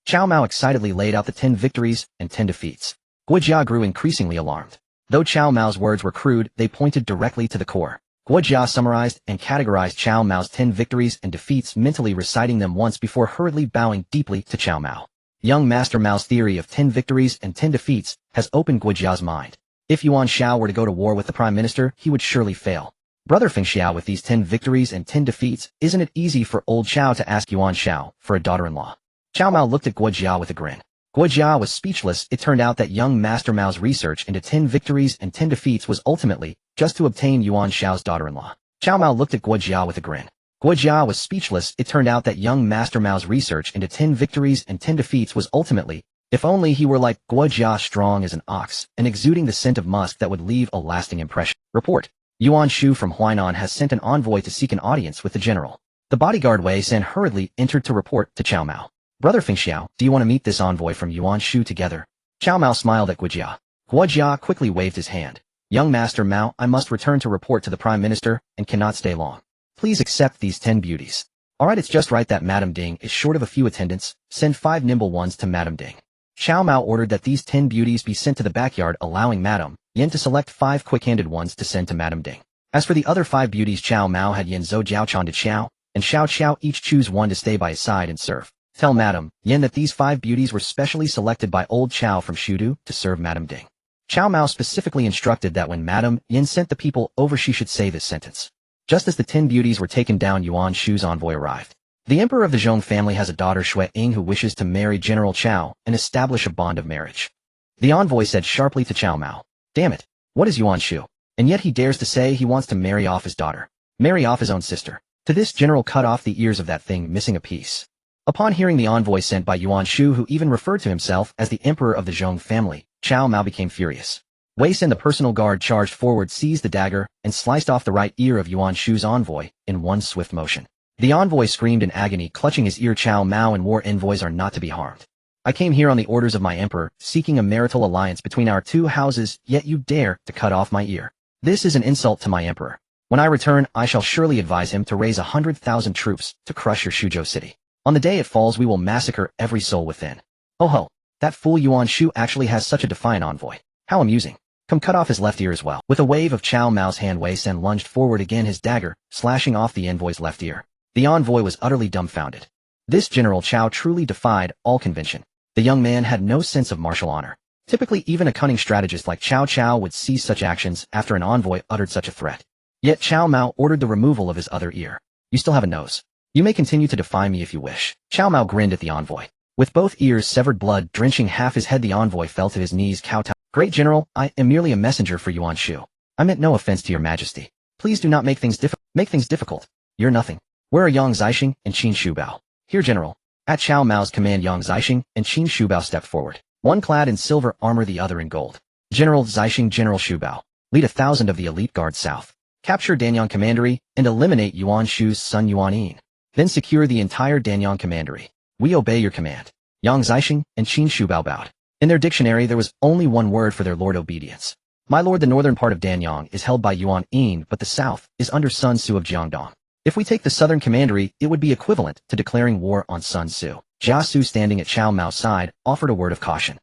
Cao Mao excitedly laid out the 10 victories and 10 defeats. Guojia grew increasingly alarmed. Though Cao Mao's words were crude, they pointed directly to the core. Guojia summarized and categorized Cao Mao's 10 victories and defeats, mentally reciting them once before hurriedly bowing deeply to Cao Mao. Young Master Mao's theory of 10 victories and 10 defeats has opened Guojia's mind. If Yuan Xiao were to go to war with the Prime Minister, he would surely fail. Brother Fengxiao, with these 10 victories and 10 defeats, isn't it easy for old Qiao to ask Yuan Xiao for a daughter-in-law? Cao Mao looked at Guojia with a grin. Guojia was speechless. It turned out that young Master Mao's research into 10 victories and 10 defeats was ultimately just to obtain Yuan Xiao's daughter-in-law. Cao Mao looked at Guojia with a grin. Guojia was speechless. It turned out that young Master Mao's research into 10 victories and 10 defeats was ultimately If only he were like Guojia, strong as an ox, and exuding the scent of musk that would leave a lasting impression. Report. Yuan Shu from Huainan has sent an envoy to seek an audience with the general. The bodyguard Wei San hurriedly entered to report to Cao Mao. Brother Fengxiao, do you want to meet this envoy from Yuan Shu together? Cao Mao smiled at Guojia. Guojia quickly waved his hand. Young Master Mao, I must return to report to the Prime Minister, and cannot stay long. Please accept these 10 beauties. Alright, it's just right that Madame Ding is short of a few attendants. Send 5 nimble ones to Madame Ding. Cao Mao ordered that these 10 beauties be sent to the backyard, allowing Madame Yin to select 5 quick-handed ones to send to Madame Ding. As for the other 5 beauties, Cao Mao had Yin Zhou Jiao to Xiao, and Xiao Xiao each choose one to stay by his side and serve. Tell Madame Yin that these 5 beauties were specially selected by old Qiao from Shudu to serve Madame Ding. Cao Mao specifically instructed that when Madame Yin sent the people over, she should say this sentence. Just as the 10 beauties were taken down, Yuan Shu's envoy arrived. The emperor of the Zhong family has a daughter Shui Ying who wishes to marry General Qiao and establish a bond of marriage. The envoy said sharply to Cao Mao, damn it, what is Yuan Shu? And yet he dares to say he wants to marry off his daughter. Marry off his own sister. To this general cut off the ears of that thing missing a piece. Upon hearing the envoy sent by Yuan Shu, who even referred to himself as the emperor of the Zhong family, Cao Mao became furious. Wei San, the personal guard, charged forward, seized the dagger, and sliced off the right ear of Yuan Shu's envoy in one swift motion. The envoy screamed in agony, clutching his ear. Cao Mao and war envoys are not to be harmed. I came here on the orders of my emperor, seeking a marital alliance between our 2 houses, yet you dare to cut off my ear. This is an insult to my emperor. When I return, I shall surely advise him to raise 100,000 troops to crush your Shuzhou city. On the day it falls, we will massacre every soul within. Oh ho, that fool Yuan Shu actually has such a defiant envoy. How amusing. Come cut off his left ear as well. With a wave of Cao Mao's hand, Wei San lunged forward again, his dagger, slashing off the envoy's left ear. The envoy was utterly dumbfounded. This General Qiao truly defied all convention. The young man had no sense of martial honor. Typically, even a cunning strategist like Cao Cao would seize such actions after an envoy uttered such a threat. Yet Cao Mao ordered the removal of his other ear. You still have a nose. You may continue to defy me if you wish. Cao Mao grinned at the envoy. With both ears severed, blood drenching half his head, the envoy fell to his knees. Cao Cao, Great General, I am merely a messenger for Yuan Shu. I meant no offense to your majesty. Please do not make things difficult. You're nothing. Where are Yang Zixing and Qin Shubao? Here, General. At Cao Mao's command, Yang Zixing and Qin Shubao stepped forward, one clad in silver armor, the other in gold. General Zixing, General Shubao, lead 1,000 of the elite guard south. Capture Danyang Commandery and eliminate Yuan Shu's son Yuan Yin. Then secure the entire Danyang Commandery. We obey your command. Yang Zixing and Qin Shubao bowed. In their dictionary there was only one word for their lord: obedience. My lord, the northern part of Danyang is held by Yuan Yin, but the south is under Sun Tzu of Jiangdong. If we take the southern commandery, it would be equivalent to declaring war on Sun Tzu. Jia Su, standing at Cao Mao's side, offered a word of caution.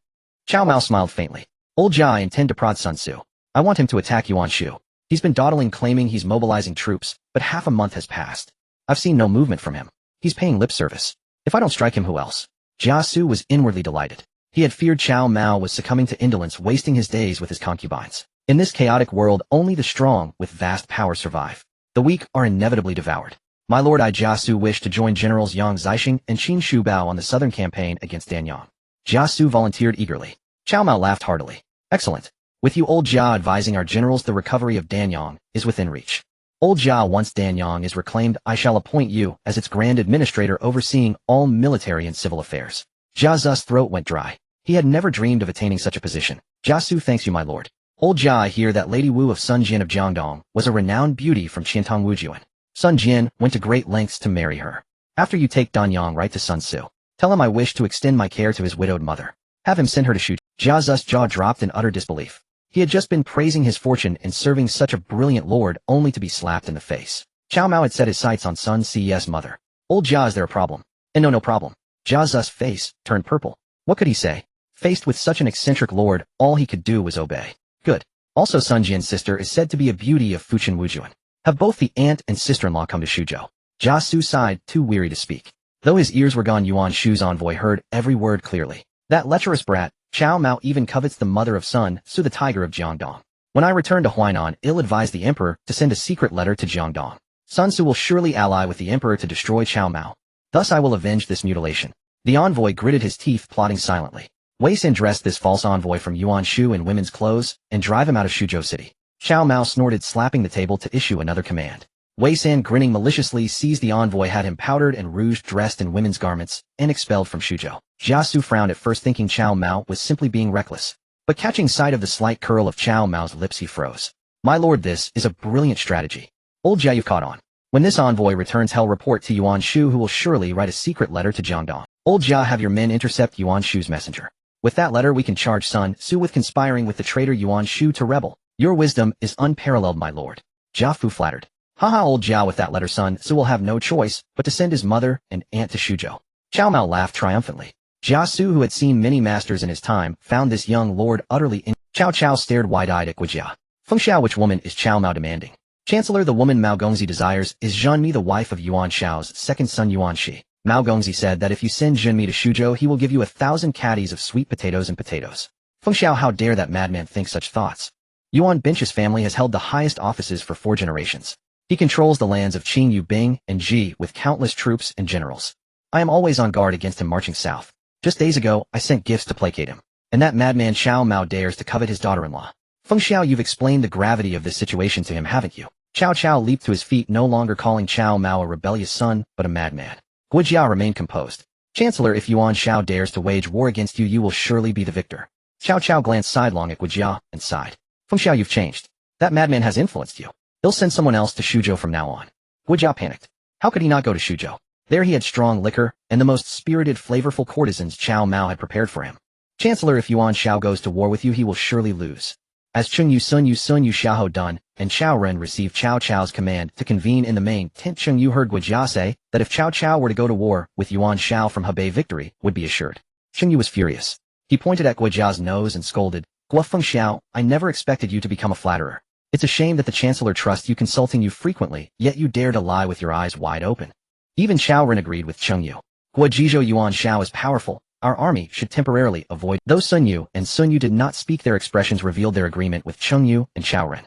Cao Mao smiled faintly. Old Jia, I intend to prod Sun Tzu. I want him to attack Yuan Shu. He's been dawdling, claiming he's mobilizing troops, but half a month has passed. I've seen no movement from him. He's paying lip service. If I don't strike him, who else? Jia Su was inwardly delighted. He had feared Cao Mao was succumbing to indolence, wasting his days with his concubines. In this chaotic world, only the strong with vast power survive. The weak are inevitably devoured. My lord, I, Jia Su, wish to join Generals Yang Zixing and Qin Shubao on the southern campaign against Danyang. Jia Su volunteered eagerly. Cao Mao laughed heartily. Excellent. With you, old Jia, advising our generals, the recovery of Danyang is within reach. Old Jia, once Danyang is reclaimed, I shall appoint you as its grand administrator, overseeing all military and civil affairs. Jia Zu's throat went dry. He had never dreamed of attaining such a position. Jia Su thanks you, my lord. Old Jia, I hear that Lady Wu of Sun Jian of Jiangdong was a renowned beauty from Qiantang Wujuan. Sun Jian went to great lengths to marry her. After you take Danyang, write to Sun Tzu. Tell him I wish to extend my care to his widowed mother. Have him send her to Shu. Jia Zu's jaw dropped in utter disbelief. He had just been praising his fortune in serving such a brilliant lord, only to be slapped in the face. Cao Mao had set his sights on Sun Ce's mother. Old Jia, is there a problem? And no problem. Jia Zu's face turned purple. What could he say? Faced with such an eccentric lord, all he could do was obey. Good. Also, Sun Jian's sister is said to be a beauty of Fuchin Wujuan. Have both the aunt and sister-in-law come to Shuzhou. Jia Su sighed, too weary to speak. Though his ears were gone, Yuan Shu's envoy heard every word clearly. That lecherous brat, Cao Mao, even covets the mother of Sun Tzu, the tiger of Jiangdong. When I return to Huainan, ill-advise the emperor to send a secret letter to Jiangdong. Sun Tzu will surely ally with the emperor to destroy Cao Mao. Thus I will avenge this mutilation. The envoy gritted his teeth, plotting silently. Wei San dressed this false envoy from Yuan Shu in women's clothes and drive him out of Shuzhou city. Cao Mao snorted, slapping the table to issue another command. Wei San, grinning maliciously, seized the envoy, had him powdered and rouged, dressed in women's garments, and expelled from Suzhou. Jia Su frowned at first, thinking Cao Mao was simply being reckless. But catching sight of the slight curl of Cao Mao's lips, he froze. My lord, this is a brilliant strategy. Old Jia, you've caught on. When this envoy returns, he'll report to Yuan Shu, who will surely write a secret letter to Jiangdong. Old Jia, have your men intercept Yuan Shu's messenger. With that letter, we can charge Sun Su with conspiring with the traitor Yuan Shu to rebel. Your wisdom is unparalleled, my lord. Jia Fu flattered. Haha, old Jia, with that letter, Sun Su will have no choice but to send his mother and aunt to Suzhou. Cao Mao laughed triumphantly. Jia Su, who had seen many masters in his time, found this young lord utterly Cao Cao stared wide-eyed at Guijia. Fengxiao, which woman is Cao Mao demanding? Chancellor, the woman Mao Gongzi desires is Zhanmi, the wife of Yuan Shao's second son Yuan Shi. Mao Gongzi said that if you send Zhanmi to Suzhou, he will give you 1,000 caddies of sweet potatoes and potatoes. Fengxiao, how dare that madman think such thoughts? Yuan Binch's family has held the highest offices for 4 generations. He controls the lands of Qing, Yu, Bing, and Ji with countless troops and generals. I am always on guard against him marching south. Just days ago, I sent gifts to placate him. And that madman Cao Mao dares to covet his daughter-in-law. Fengxiao, you've explained the gravity of this situation to him, haven't you? Cao Cao leaped to his feet, no longer calling Cao Mao a rebellious son, but a madman. Guijia remained composed. Chancellor, if Yuan Shao dares to wage war against you, you will surely be the victor. Cao Cao glanced sidelong at Guijia and sighed. Fengxiao, you've changed. That madman has influenced you. He'll send someone else to Suzhou from now on. Guijia panicked. How could he not go to Suzhou? There he had strong liquor, and the most spirited, flavorful courtesans Cao Mao had prepared for him. Chancellor, if Yuan Shao goes to war with you, he will surely lose. As Cheng Yu Sun Yu Xiaoho Dun and Chao Ren received Cao Cao's command to convene in the main tent, Cheng Yu heard Guijia say that if Cao Cao were to go to war with Yuan Shao from Hebei, victory would be assured. Cheng Yu was furious. He pointed at Guijia's nose and scolded, Gua Fengxiao, I never expected you to become a flatterer. It's a shame that the Chancellor trusts you, consulting you frequently, yet you dare to lie with your eyes wide open. Even Chao Ren agreed with Cheng Yu. Guijia, Yuan Shao is powerful. Our army should temporarily avoid. Though Sun Yu and Sun Yu did not speak, their expressions revealed their agreement with Cheng Yu and Chao Ren.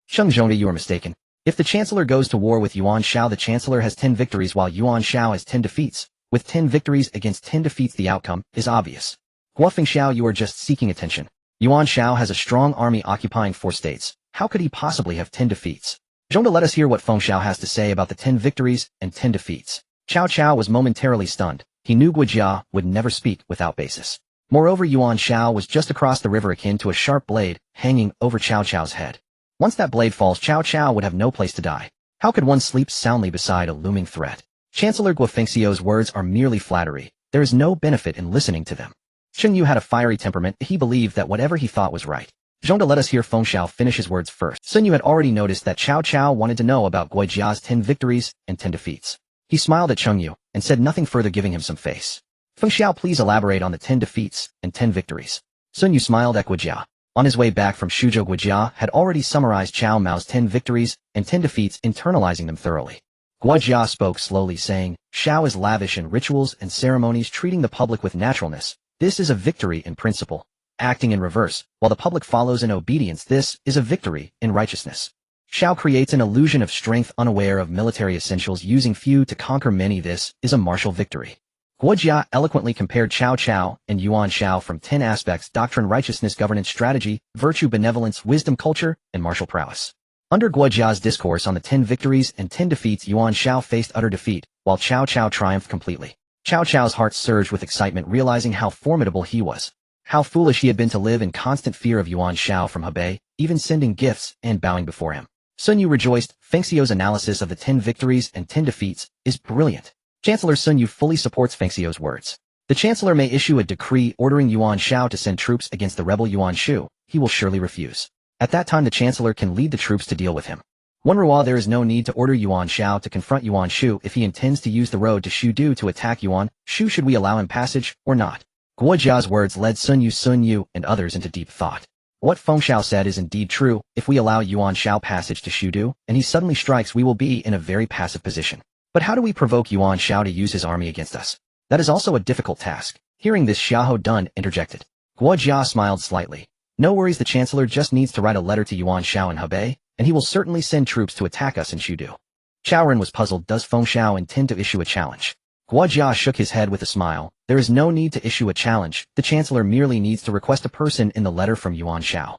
Cheng Zhongde, you are mistaken. If the Chancellor goes to war with Yuan Shao, the Chancellor has 10 victories while Yuan Shao has 10 defeats. With 10 victories against 10 defeats, the outcome is obvious. Gua Fengxiao, you are just seeking attention. Yuan Shao has a strong army occupying 4 states. How could he possibly have 10 defeats? Zhongde, let us hear what Fengxiao has to say about the 10 victories and 10 defeats. Cao Cao was momentarily stunned. He knew Guijia would never speak without basis. Moreover, Yuan Shao was just across the river, akin to a sharp blade hanging over Cao Cao's head. Once that blade falls, Cao Cao would have no place to die. How could one sleep soundly beside a looming threat? Chancellor Gua Fengxiao's words are merely flattery. There is no benefit in listening to them. Cheng Yu had a fiery temperament. He believed that whatever he thought was right. Zhongde, let us hear Fengxiao finish his words first. Sun Yu had already noticed that Cao Cao wanted to know about Guijia's 10 victories and 10 defeats. He smiled at Cheng Yu and said nothing further, giving him some face. Fengxiao, please elaborate on the 10 defeats and 10 victories. Sun Yu smiled at Guijia. On his way back from Suzhou, Guijia had already summarized Cao Mao's 10 victories and 10 defeats, internalizing them thoroughly. Guijia spoke slowly, saying, Shao is lavish in rituals and ceremonies, treating the public with naturalness. This is a victory in principle. Acting in reverse, while the public follows in obedience, this is a victory in righteousness. Shao creates an illusion of strength, unaware of military essentials, using few to conquer many. This is a martial victory. Guijia eloquently compared Cao Cao and Yuan Shao from 10 aspects: doctrine, righteousness, governance, strategy, virtue, benevolence, wisdom, culture, and martial prowess. Under Guijia's discourse on the 10 victories and 10 defeats, Yuan Shao faced utter defeat, while Cao Cao triumphed completely. Cao Cao's heart surged with excitement, realizing how formidable he was. How foolish he had been to live in constant fear of Yuan Shao from Hebei, even sending gifts and bowing before him. Sun Yu rejoiced. Fengxiao's analysis of the 10 victories and 10 defeats is brilliant. Chancellor Sun Yu fully supports Fengxiao's words. The Chancellor may issue a decree ordering Yuan Shao to send troops against the rebel Yuan Shu. He will surely refuse. At that time, the Chancellor can lead the troops to deal with him. Wenruo, there is no need to order Yuan Shao to confront Yuan Shu if he intends to use the road to Shudu to attack Yuan Shu. Should we allow him passage or not? Guijia's words led Sun Yu, and others into deep thought. What Fengxiao said is indeed true. If we allow Yuan Shao passage to Shudu, and he suddenly strikes, we will be in a very passive position. But how do we provoke Yuan Shao to use his army against us? That is also a difficult task. Hearing this, Xiahou Dun interjected. Guijia smiled slightly. No worries, the Chancellor just needs to write a letter to Yuan Shao in Hebei, and he will certainly send troops to attack us in Shudu. Chao Ren was puzzled. Does Fengxiao intend to issue a challenge? Guijia shook his head with a smile. There is no need to issue a challenge. The Chancellor merely needs to request a person in the letter from Yuan Shao.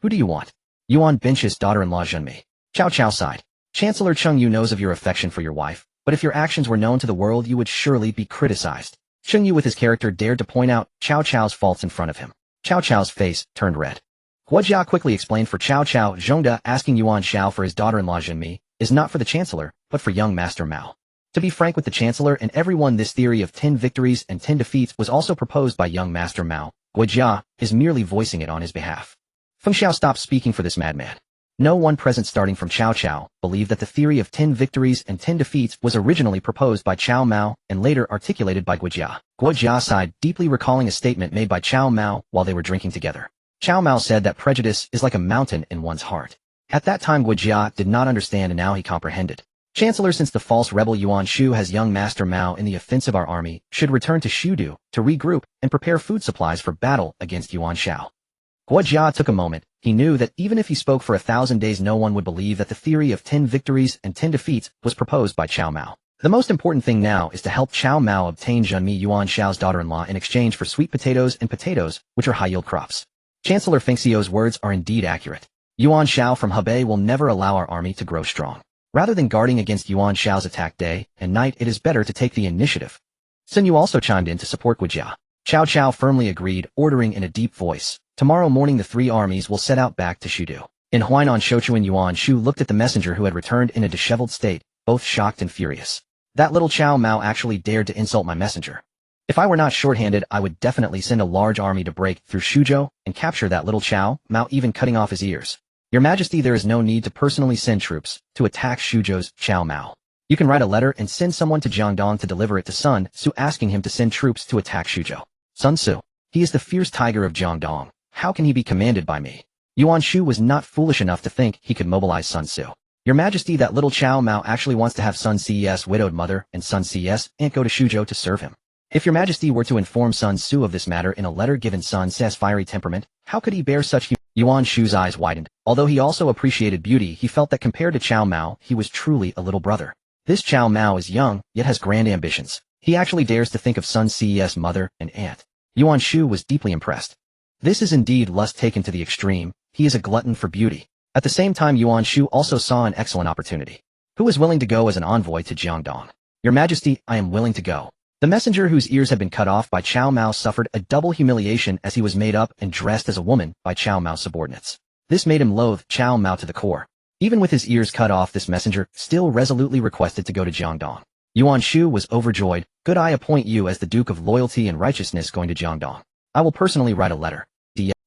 Who do you want? Yuan Binch's daughter-in-law Zhenmi. Cao Cao sighed. Chancellor Cheng Yu knows of your affection for your wife, but if your actions were known to the world you would surely be criticized. Cheng Yu with his character dared to point out Cao Cao's faults in front of him. Cao Cao's face turned red. Guojia quickly explained for Cao Cao Zhongda asking Yuan Shao for his daughter-in-law Jinmi is not for the Chancellor, but for young Master Mao. To be frank with the Chancellor and everyone, this theory of 10 victories and 10 defeats was also proposed by young Master Mao. Guojia is merely voicing it on his behalf. Feng Xiao stopped speaking for this madman. No one present starting from Cao Cao believed that the theory of 10 victories and 10 defeats was originally proposed by Cao Mao and later articulated by Guojia. Guojia sighed, deeply recalling a statement made by Cao Mao while they were drinking together. Cao Mao said that prejudice is like a mountain in one's heart. At that time Guojia did not understand and now he comprehended. Chancellor, since the false rebel Yuan Shu has young Master Mao in the offensive, our army should return to Shudu to regroup and prepare food supplies for battle against Yuan Shao. Guojia took a moment. He knew that even if he spoke for 1,000 days no one would believe that the theory of 10 victories and 10 defeats was proposed by Cao Mao. The most important thing now is to help Cao Mao obtain Jinmi, Yuan Shao's daughter-in-law, in exchange for sweet potatoes and potatoes, which are high-yield crops. Chancellor Feng Xiu's words are indeed accurate. Yuan Shao from Hebei will never allow our army to grow strong. Rather than guarding against Yuan Shao's attack day and night, it is better to take the initiative. Sun Yu also chimed in to support Guojia. Cao Cao firmly agreed, ordering in a deep voice, "Tomorrow morning the three armies will set out back to Shudu." In Huainan, Shouchuan Yuan Shu looked at the messenger who had returned in a disheveled state, both shocked and furious. That little Cao Mao actually dared to insult my messenger. If I were not short-handed, I would definitely send a large army to break through Shuzhou and capture that little Cao Mao, even cutting off his ears. Your Majesty, there is no need to personally send troops to attack Shuzhou's Cao Mao. You can write a letter and send someone to Jiangdong to deliver it to Sun Tzu, asking him to send troops to attack Shuzhou. Sun Tzu. He is the fierce tiger of Jiangdong. How can he be commanded by me? Yuan Shu was not foolish enough to think he could mobilize Sun Tzu. Your Majesty, that little Cao Mao actually wants to have Sun Tzu's widowed mother and Sun Tzu's aunt go to Shuzhou to serve him. If your Majesty were to inform Sun Tzu of this matter in a letter given Sun Tzu's fiery temperament, how could he bear such Yuan Shu's eyes widened. Although he also appreciated beauty, he felt that compared to Cao Mao, he was truly a little brother. This Cao Mao is young, yet has grand ambitions. He actually dares to think of Sun Tzu's mother and aunt. Yuan Shu was deeply impressed. This is indeed lust taken to the extreme. He is a glutton for beauty. At the same time, Yuan Shu also saw an excellent opportunity. Who is willing to go as an envoy to Jiangdong? Your Majesty, I am willing to go. The messenger whose ears had been cut off by Cao Mao suffered a double humiliation as he was made up and dressed as a woman by Cao Mao's subordinates. This made him loathe Cao Mao to the core. Even with his ears cut off, this messenger still resolutely requested to go to Jiangdong. Yuan Shu was overjoyed. Good, I appoint you as the Duke of Loyalty and Righteousness going to Jiangdong. I will personally write a letter.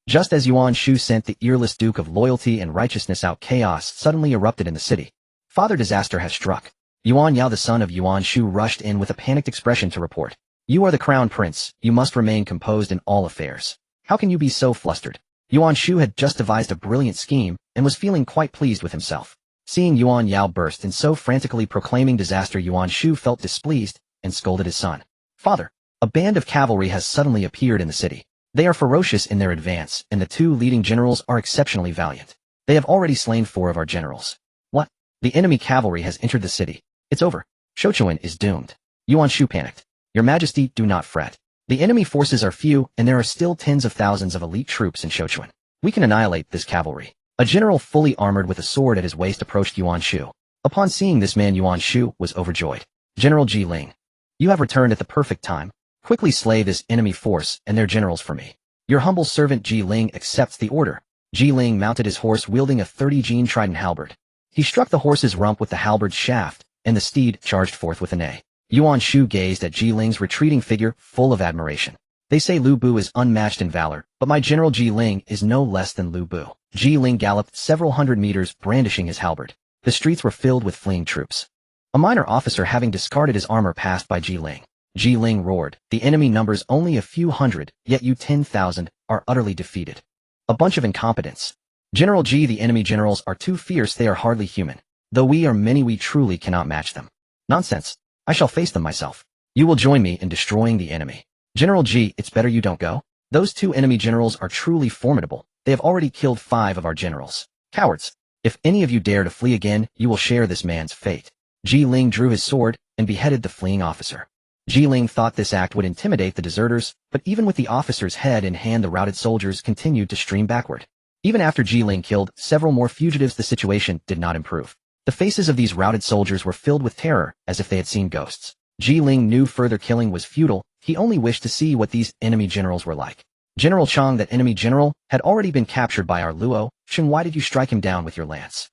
Just as Yuan Shu sent the earless Duke of Loyalty and Righteousness out, chaos suddenly erupted in the city. Father, disaster has struck. Yuan Yao, the son of Yuan Shu, rushed in with a panicked expression to report. You are the crown prince. You must remain composed in all affairs. How can you be so flustered? Yuan Shu had just devised a brilliant scheme and was feeling quite pleased with himself. Seeing Yuan Yao burst in so frantically proclaiming disaster, Yuan Shu felt displeased and scolded his son. Father, a band of cavalry has suddenly appeared in the city. They are ferocious in their advance, and the two leading generals are exceptionally valiant. They have already slain 4 of our generals. What? The enemy cavalry has entered the city. It's over. Shouchuan is doomed. Yuan Shu panicked. Your Majesty, do not fret. The enemy forces are few, and there are still tens of thousands of elite troops in Shouchuan. We can annihilate this cavalry. A general fully armored with a sword at his waist approached Yuan Shu. Upon seeing this man, Yuan Shu was overjoyed. General Ji Ling, you have returned at the perfect time. Quickly slay this enemy force and their generals for me. Your humble servant Ji Ling accepts the order. Ji Ling mounted his horse wielding a 30-gene trident halberd. He struck the horse's rump with the halberd's shaft, and the steed charged forth with an A. Yuan Shu gazed at Ji Ling's retreating figure, full of admiration. They say Lu Bu is unmatched in valor, but my general Ji Ling is no less than Lu Bu. Ji Ling galloped several hundred meters, brandishing his halberd. The streets were filled with fleeing troops. A minor officer, having discarded his armor, passed by Ji Ling. Ji Ling roared, the enemy numbers only a few hundred, yet you 10,000 are utterly defeated. A bunch of incompetents. General Ji, the enemy generals are too fierce, they are hardly human. Though we are many, we truly cannot match them. Nonsense. I shall face them myself. You will join me in destroying the enemy. General Ji, it's better you don't go. Those 2 enemy generals are truly formidable. They have already killed 5 of our generals. Cowards. If any of you dare to flee again, you will share this man's fate. Ji Ling drew his sword and beheaded the fleeing officer. Ji Ling thought this act would intimidate the deserters, but even with the officer's head in hand, the routed soldiers continued to stream backward. Even after Ji Ling killed several more fugitives, the situation did not improve. The faces of these routed soldiers were filled with terror, as if they had seen ghosts. Ji Ling knew further killing was futile. He only wished to see what these enemy generals were like. General Chang, that enemy general, had already been captured by our Luo. Cheng, why did you strike him down with your lance?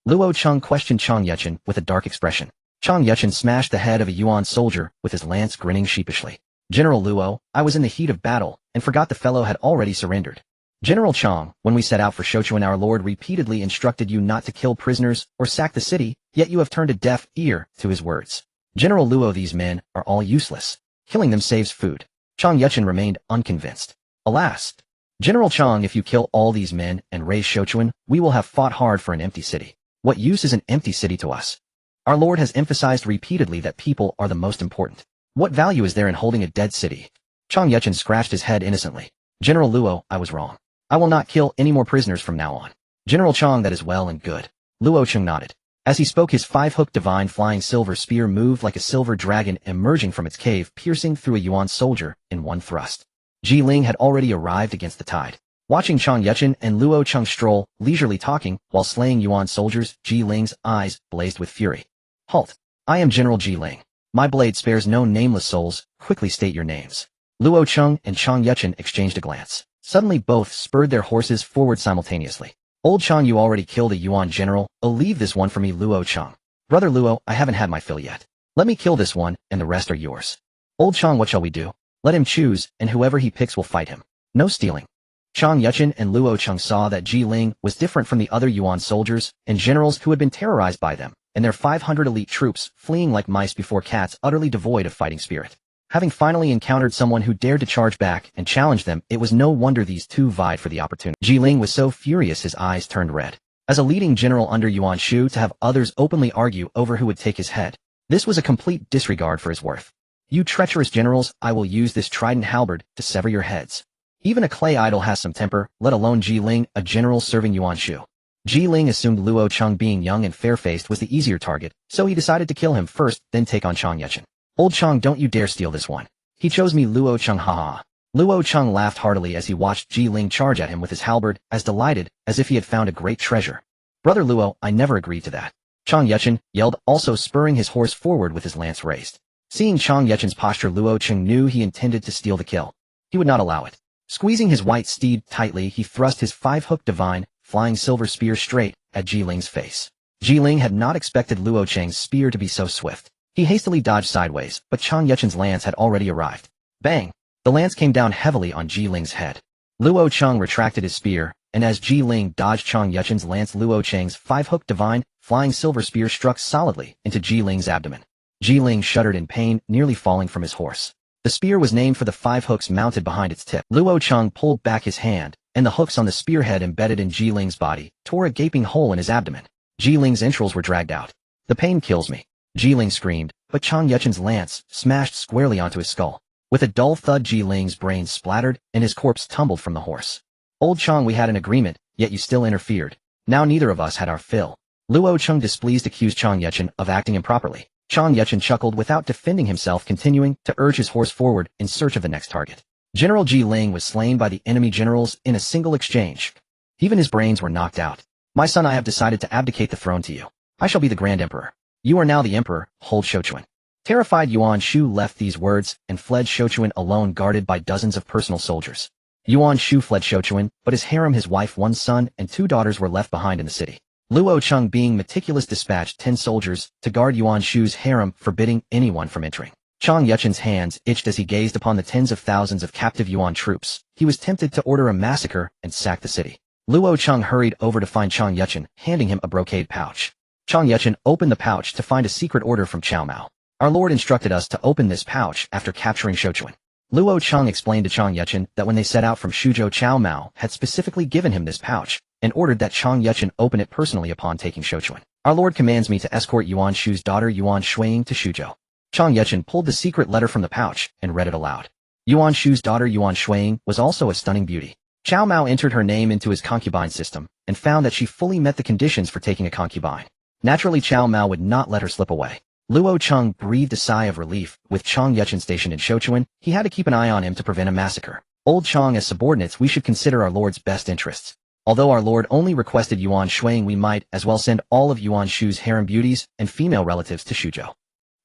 Luo Cheng questioned Chang Yechen with a dark expression. Chang Yechen smashed the head of a Yuan soldier with his lance, grinning sheepishly. General Luo, I was in the heat of battle, and forgot the fellow had already surrendered. General Chang, when we set out for Shochuan, our lord repeatedly instructed you not to kill prisoners or sack the city, yet you have turned a deaf ear to his words. General Luo, these men are all useless. Killing them saves food. Chang Yechen remained unconvinced. Alas! General Chang, if you kill all these men and raise Shochuan, we will have fought hard for an empty city. What use is an empty city to us? Our lord has emphasized repeatedly that people are the most important. What value is there in holding a dead city? Chang Yechen scratched his head innocently. General Luo, I was wrong. I will not kill any more prisoners from now on. General Chang, that is well and good. Luo Cheng nodded. As he spoke, his five-hooked divine flying silver spear moved like a silver dragon emerging from its cave, piercing through a Yuan soldier in one thrust. Ji Ling had already arrived against the tide. Watching Chang Yechen and Luo Cheng stroll, leisurely talking, while slaying Yuan soldiers, Ji Ling's eyes blazed with fury. Halt! I am General Ji Ling. My blade spares no nameless souls. Quickly state your names. Luo Cheng and Chang Yechen exchanged a glance. Suddenly both spurred their horses forward simultaneously. Old Chang, you already killed a Yuan general. Oh, leave this one for me, Luo Cheng. Brother Luo, I haven't had my fill yet. Let me kill this one, and the rest are yours. Old Chang, what shall we do? Let him choose, and whoever he picks will fight him. No stealing. Chang Yechen and Luo Cheng saw that Ji Ling was different from the other Yuan soldiers and generals who had been terrorized by them, and their 500 elite troops fleeing like mice before cats, utterly devoid of fighting spirit. Having finally encountered someone who dared to charge back and challenge them, it was no wonder these two vied for the opportunity. Ji Ling was so furious his eyes turned red. As a leading general under Yuan Shu, to have others openly argue over who would take his head, this was a complete disregard for his worth. You treacherous generals, I will use this trident halberd to sever your heads. Even a clay idol has some temper, let alone Ji Ling, a general serving Yuan Shu. Ji Ling assumed Luo Cheng, being young and fair-faced, was the easier target, so he decided to kill him first, then take on Chang Yechen. Old Chang, don't you dare steal this one. He chose me, Luo Cheng, haha. Luo Cheng laughed heartily as he watched Ji Ling charge at him with his halberd, as delighted as if he had found a great treasure. Brother Luo, I never agreed to that. Chang Yechen yelled, also spurring his horse forward with his lance raised. Seeing Chang Yechen's posture, Luo Cheng knew he intended to steal the kill. He would not allow it. Squeezing his white steed tightly, he thrust his five-hooked divine, flying silver spear straight at Ji Ling's face. Ji Ling had not expected Luo Cheng's spear to be so swift. He hastily dodged sideways, but Chang Yechen's lance had already arrived. Bang! The lance came down heavily on Ji Ling's head. Luo Cheng retracted his spear, and as Ji Ling dodged Chang Yechen's lance, Luo Cheng's five-hooked divine, flying silver spear struck solidly into Ji Ling's abdomen. Ji Ling shuddered in pain, nearly falling from his horse. The spear was named for the 5 hooks mounted behind its tip. Luo Cheng pulled back his hand, and the hooks on the spearhead embedded in Ji Ling's body, tore a gaping hole in his abdomen. Ji Ling's entrails were dragged out. The pain kills me. Ji Ling screamed, but Chang Yechen's lance smashed squarely onto his skull. With a dull thud, Ji Ling's brains splattered, and his corpse tumbled from the horse. Old Chang, we had an agreement, yet you still interfered. Now neither of us had our fill. Luo Cheng, displeased, accused Chang Yechen of acting improperly. Chang Yechen chuckled without defending himself, continuing to urge his horse forward in search of the next target. General Ji Ling was slain by the enemy generals in a single exchange. Even his brains were knocked out. My son, I have decided to abdicate the throne to you. I shall be the Grand Emperor. You are now the Emperor, hold Shochuan. Terrified Yuan Shu left these words and fled Shochuan alone, guarded by dozens of personal soldiers. Yuan Shu fled Shochuan, but his harem, his wife, 1 son, and 2 daughters were left behind in the city. Luo Cheng, being meticulous, dispatched 10 soldiers to guard Yuan Shu's harem, forbidding anyone from entering. Chang Yechen's hands itched as he gazed upon the tens of thousands of captive Yuan troops. He was tempted to order a massacre and sack the city. Luo Cheng hurried over to find Chang Yechen, handing him a brocade pouch. Chang Yechen opened the pouch to find a secret order from Cao Mao. Our lord instructed us to open this pouch after capturing Shochuan. Luo Cheng explained to Chang Yechen that when they set out from Shuzhou, Cao Mao had specifically given him this pouch, and ordered that Chang Yechen open it personally upon taking Shochuan. Our lord commands me to escort Yuan Shu's daughter Yuan Shuiying to Shuzhou. Chang Yechen pulled the secret letter from the pouch and read it aloud. Yuan Shu's daughter Yuan Shuiying was also a stunning beauty. Cao Mao entered her name into his concubine system and found that she fully met the conditions for taking a concubine. Naturally, Cao Mao would not let her slip away. Luo Cheng breathed a sigh of relief. With Chang Yechen stationed in Shochuan, he had to keep an eye on him to prevent a massacre. Old Chang, as subordinates, we should consider our lord's best interests. Although our lord only requested Yuan Shuang, we might as well send all of Yuan Shu's harem beauties and female relatives to Shuzhou.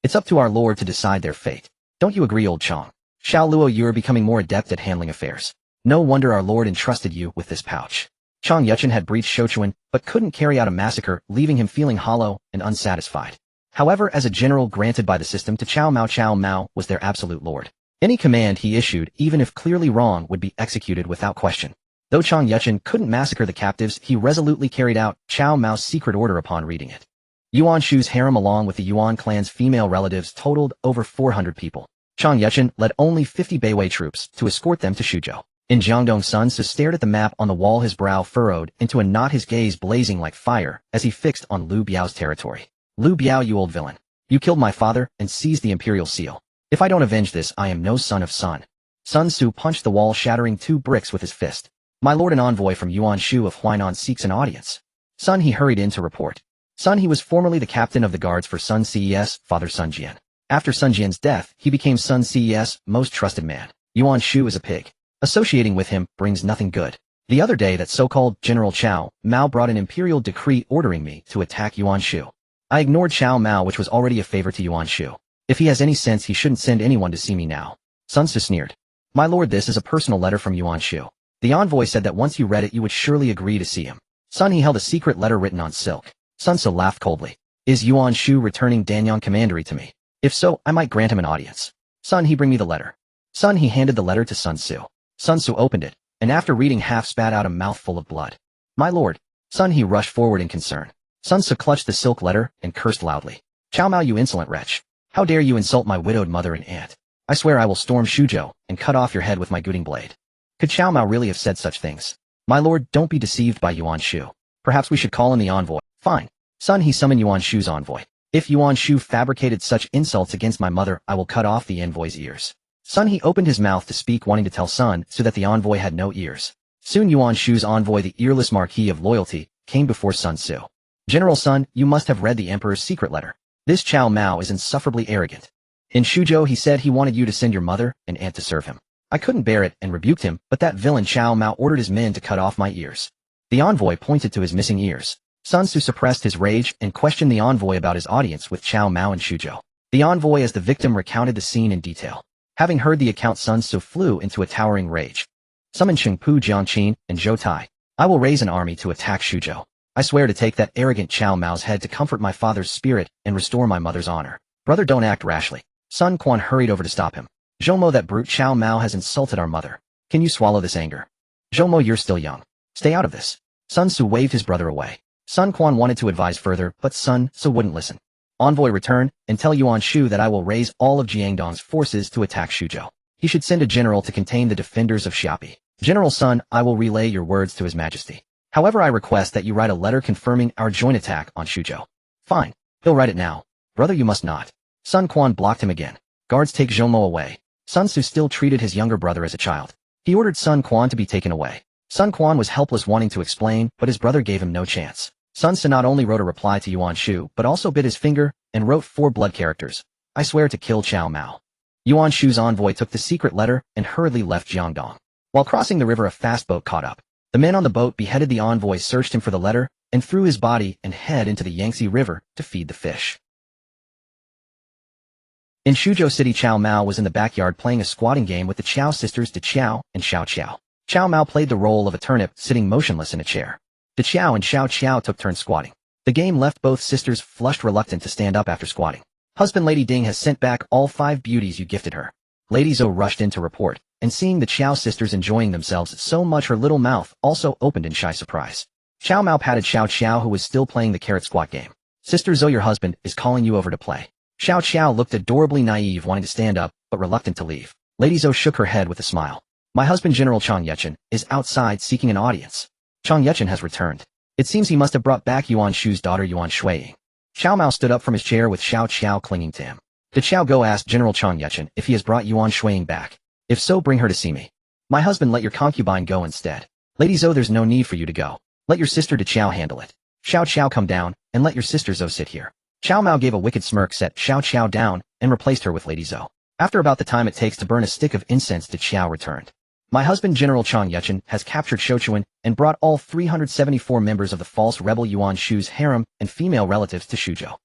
It's up to our lord to decide their fate. Don't you agree, old Chong? Xiao Luo, you're becoming more adept at handling affairs. No wonder our lord entrusted you with this pouch. Chong Yuchen had breached Shouchuan, but couldn't carry out a massacre, leaving him feeling hollow and unsatisfied. However, as a general granted by the system to Cao Mao was their absolute lord. Any command he issued, even if clearly wrong, would be executed without question. Though Chong Yuchen couldn't massacre the captives, he resolutely carried out Cao Mao's secret order upon reading it. Yuan Shu's harem along with the Yuan clan's female relatives totaled over 400 people. Chong Yuchen led only 50 Beiwei troops to escort them to Shuzhou. In Jiangdong, Sun Tzu stared at the map on the wall, his brow furrowed into a knot, his gaze blazing like fire as he fixed on Lu Biao's territory. Lu Biao, you old villain. You killed my father and seized the imperial seal. If I don't avenge this, I am no son of Sun. Sun Tzu punched the wall, shattering 2 bricks with his fist. My lord, an envoy from Yuan Shu of Huainan seeks an audience. Sun, he hurried in to report. Sun, he was formerly the captain of the guards for Sun Ces, Father Sun Jian. After Sun Jian's death, he became Sun Ces' most trusted man. Yuan Shu is a pig. Associating with him brings nothing good. The other day, that so-called General Cao Mao brought an imperial decree ordering me to attack Yuan Shu. I ignored Cao Mao, which was already a favor to Yuan Shu. If he has any sense, he shouldn't send anyone to see me now. Sun Tzu sneered. My lord, this is a personal letter from Yuan Shu. The envoy said that once you read it, you would surely agree to see him. Sun, he held a secret letter written on silk. Sun Tzu laughed coldly. Is Yuan Shu returning Danyang commandery to me? If so, I might grant him an audience. Sun, he bring me the letter. Sun, he handed the letter to Sun Tzu. Sun Tzu opened it, and after reading, half spat out a mouthful of blood. My lord. Sun, he rushed forward in concern. Sun Tzu clutched the silk letter and cursed loudly. Cao Mao, you insolent wretch. How dare you insult my widowed mother and aunt? I swear I will storm Shuzhou and cut off your head with my gooting blade. Could Cao Mao really have said such things? My lord, don't be deceived by Yuan Shu. Perhaps we should call in the envoy. Fine. Sun, he summoned Yuan Shu's envoy. If Yuan Shu fabricated such insults against my mother, I will cut off the envoy's ears. Sun, he opened his mouth to speak, wanting to tell Sun so that the envoy had no ears. Soon Yuan Shu's envoy, the earless Marquis of Loyalty, came before Sun Tzu. General Sun, you must have read the emperor's secret letter. This Cao Mao is insufferably arrogant. In Shuzhou, he said he wanted you to send your mother and aunt to serve him. I couldn't bear it and rebuked him, but that villain Cao Mao ordered his men to cut off my ears. The envoy pointed to his missing ears. Sun Tzu suppressed his rage and questioned the envoy about his audience with Cao Mao in Shuzhou. The envoy, as the victim, recounted the scene in detail. Having heard the account, Sun Tzu flew into a towering rage. Summon Chengpu, Jiangqin, and Zhou Tai. I will raise an army to attack Shuzhou. I swear to take that arrogant Cao Mao's head to comfort my father's spirit and restore my mother's honor. Brother, don't act rashly. Sun Quan hurried over to stop him. Zhoumo, that brute Cao Mao has insulted our mother. Can you swallow this anger? Zhoumo, you're still young. Stay out of this. Sun Tzu waved his brother away. Sun Quan wanted to advise further, but Sun Tzu wouldn't listen. Envoy, return and tell Yuan Shu that I will raise all of Jiangdong's forces to attack Shuzhou. He should send a general to contain the defenders of Xiapi. General Sun, I will relay your words to His Majesty. However, I request that you write a letter confirming our joint attack on Shuzhou. Fine. He'll write it now. Brother, you must not. Sun Quan blocked him again. Guards, take Zhoumo away. Sun Tzu still treated his younger brother as a child. He ordered Sun Quan to be taken away. Sun Quan was helpless, wanting to explain, but his brother gave him no chance. Sun Tzu not only wrote a reply to Yuan Shu, but also bit his finger and wrote 4 blood characters. I swear to kill Cao Mao. Yuan Shu's envoy took the secret letter and hurriedly left Jiangdong. While crossing the river, a fast boat caught up. The men on the boat beheaded the envoy, searched him for the letter, and threw his body and head into the Yangtze River to feed the fish. In Shuzhou City, Cao Mao was in the backyard playing a squatting game with the Qiao sisters De Qiao and Xiao Qiao. Cao Mao played the role of a turnip, sitting motionless in a chair. De Qiao and Xiao Qiao took turns squatting. The game left both sisters flushed, reluctant to stand up after squatting. Husband Lady Ding has sent back all 5 beauties you gifted her. Lady Zou rushed in to report, and seeing the Qiao sisters enjoying themselves so much, her little mouth also opened in shy surprise. Cao Mao patted Xiao Qiao, who was still playing the carrot squat game. Sister Zou, your husband is calling you over to play. Xiao Qiao looked adorably naive, wanting to stand up, but reluctant to leave. Lady Zou shook her head with a smile. My husband, General Chong Yuchen, is outside seeking an audience. Chong Yuchen has returned. It seems he must have brought back Yuan Shu's daughter Yuan Shuiying. Cao Mao stood up from his chair with Xiao Qiao clinging to him. Did Xiao Go ask General Chong Yuchen if he has brought Yuan Shuiying back? If so, bring her to see me. My husband, let your concubine go instead. Lady Zou, there's no need for you to go. Let your sister De Qiao handle it. Xiao Qiao, come down, and let your sister Zou sit here. Cao Mao gave a wicked smirk, set Xiao Qiao down, and replaced her with Lady Zou. After about the time it takes to burn a stick of incense, De Qiao returned. My husband General Chang Yuchen has captured Shouchuan and brought all 374 members of the false rebel Yuan Shu's harem and female relatives to Shuzhou.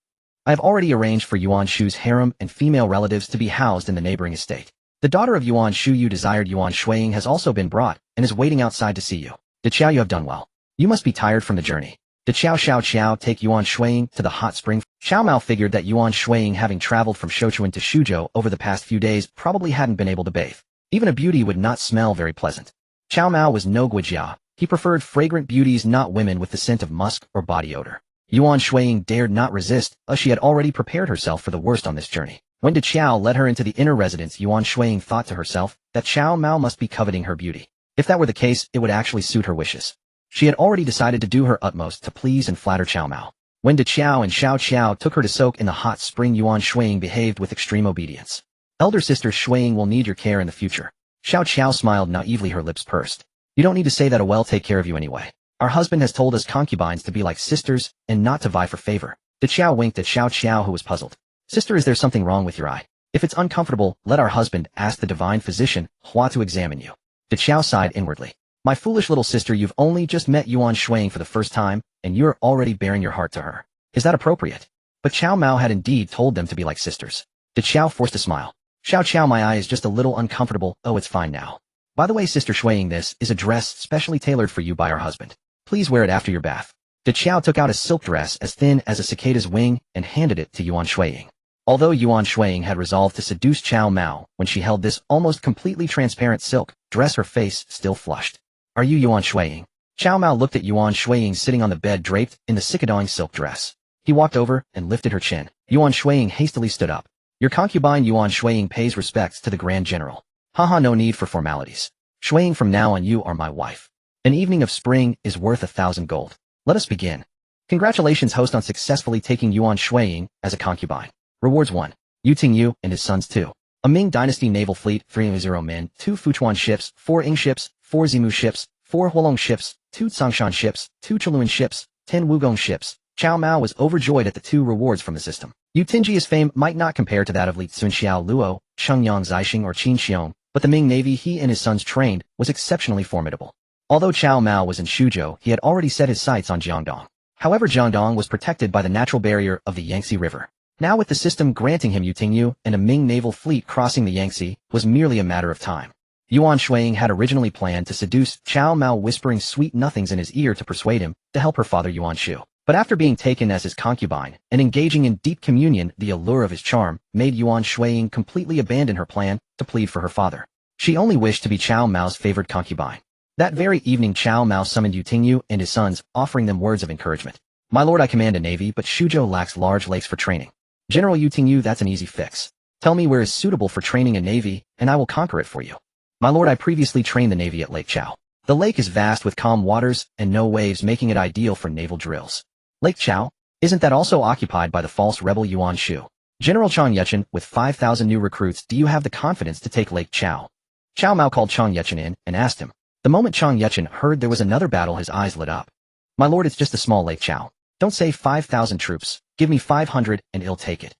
I have already arranged for Yuan Shu's harem and female relatives to be housed in the neighboring estate. The daughter of Yuan Shu you desired Yuan Shuiying has also been brought and is waiting outside to see you. De Chao, you have done well. You must be tired from the journey. De Chao Xiao take Yuan Shuiying to the hot spring. Cao Mao figured that Yuan Shuiying, having traveled from Shouchuan to Shuzhou over the past few days, probably hadn't been able to bathe. Even a beauty would not smell very pleasant. Cao Mao was no guijia. He preferred fragrant beauties, not women with the scent of musk or body odor. Yuan Shuiying dared not resist, as she had already prepared herself for the worst on this journey. When De Chao led her into the inner residence, Yuan Shuiying thought to herself that Cao Mao must be coveting her beauty. If that were the case, it would actually suit her wishes. She had already decided to do her utmost to please and flatter Cao Mao. When De Chao and Xiao Qiao took her to soak in the hot spring, Yuan Shuiying behaved with extreme obedience. Elder sister Shuiying will need your care in the future. Xiao Qiao smiled naively, her lips pursed. You don't need to say that, I will take care of you anyway. Our husband has told us concubines to be like sisters and not to vie for favor. De Chao winked at Xiao Qiao, who was puzzled. Sister, is there something wrong with your eye? If it's uncomfortable, let our husband ask the divine physician, Hua, to examine you. De Chao sighed inwardly. My foolish little sister, you've only just met Yuan Shuiying for the first time, and you're already bearing your heart to her. Is that appropriate? But Cao Mao had indeed told them to be like sisters. De Chao forced a smile. Xiao Qiao, my eye is just a little uncomfortable. Oh, it's fine now. By the way, Sister Shuiying, this is a dress specially tailored for you by our husband. Please wear it after your bath. De Chao took out a silk dress as thin as a cicada's wing and handed it to Yuan Shuiying. Although Yuan Shuiying had resolved to seduce Cao Mao, when she held this almost completely transparent silk dress, her face still flushed. Are you Yuan Shuiying? Cao Mao looked at Yuan Shuiying sitting on the bed draped in the cicadine silk dress. He walked over and lifted her chin. Yuan Shuiying hastily stood up. Your concubine Yuan Shuiying pays respects to the Grand General. Haha, no need for formalities. Shuiying, from now on you are my wife. An evening of spring is worth 1,000 gold. Let us begin. Congratulations, host, on successfully taking Yuan Shuiying as a concubine. Rewards 1. Yu Tingyu and his sons 2. A Ming Dynasty naval fleet, 300 men, 2 Fuchuan ships, 4 Ing ships, 4 Zimu ships, 4 Huolong ships, 2 Tsongshan ships, 2 Chuluan ships, 10 Wugong ships. Cao Mao was overjoyed at the 2 rewards from the system. Yu Tingyi's fame might not compare to that of Li Cunxiao Luo, Chengyang Zixing, or Qin Xiong, but the Ming Navy he and his sons trained was exceptionally formidable. Although Cao Mao was in Shuzhou, he had already set his sights on Jiangdong. However, Jiangdong was protected by the natural barrier of the Yangtze River. Now, with the system granting him Yu Tingyu and a Ming naval fleet crossing the Yangtze, was merely a matter of time. Yuan Shuiying had originally planned to seduce Cao Mao, whispering sweet nothings in his ear to persuade him to help her father Yuan Shu. But after being taken as his concubine and engaging in deep communion, the allure of his charm made Yuan Shuiying completely abandon her plan to plead for her father. She only wished to be Cao Mao's favored concubine. That very evening, Cao Mao summoned Yu Tingyu and his sons, offering them words of encouragement. My lord, I command a navy, but Shuzhou lacks large lakes for training. General Yu Tingyu, that's an easy fix. Tell me where is suitable for training a navy, and I will conquer it for you. My lord, I previously trained the navy at Lake Chao. The lake is vast with calm waters and no waves, making it ideal for naval drills. Lake Chao? Isn't that also occupied by the false rebel Yuan Shu? General Chang Yuchen, with 5,000 new recruits, do you have the confidence to take Lake Chao? Cao Mao called Chang Yuchen in and asked him. The moment Chang Yuchen heard there was another battle, his eyes lit up. My lord, it's just a small Lake Chao. Don't say 5,000 troops. Give me 500 and I'll take it.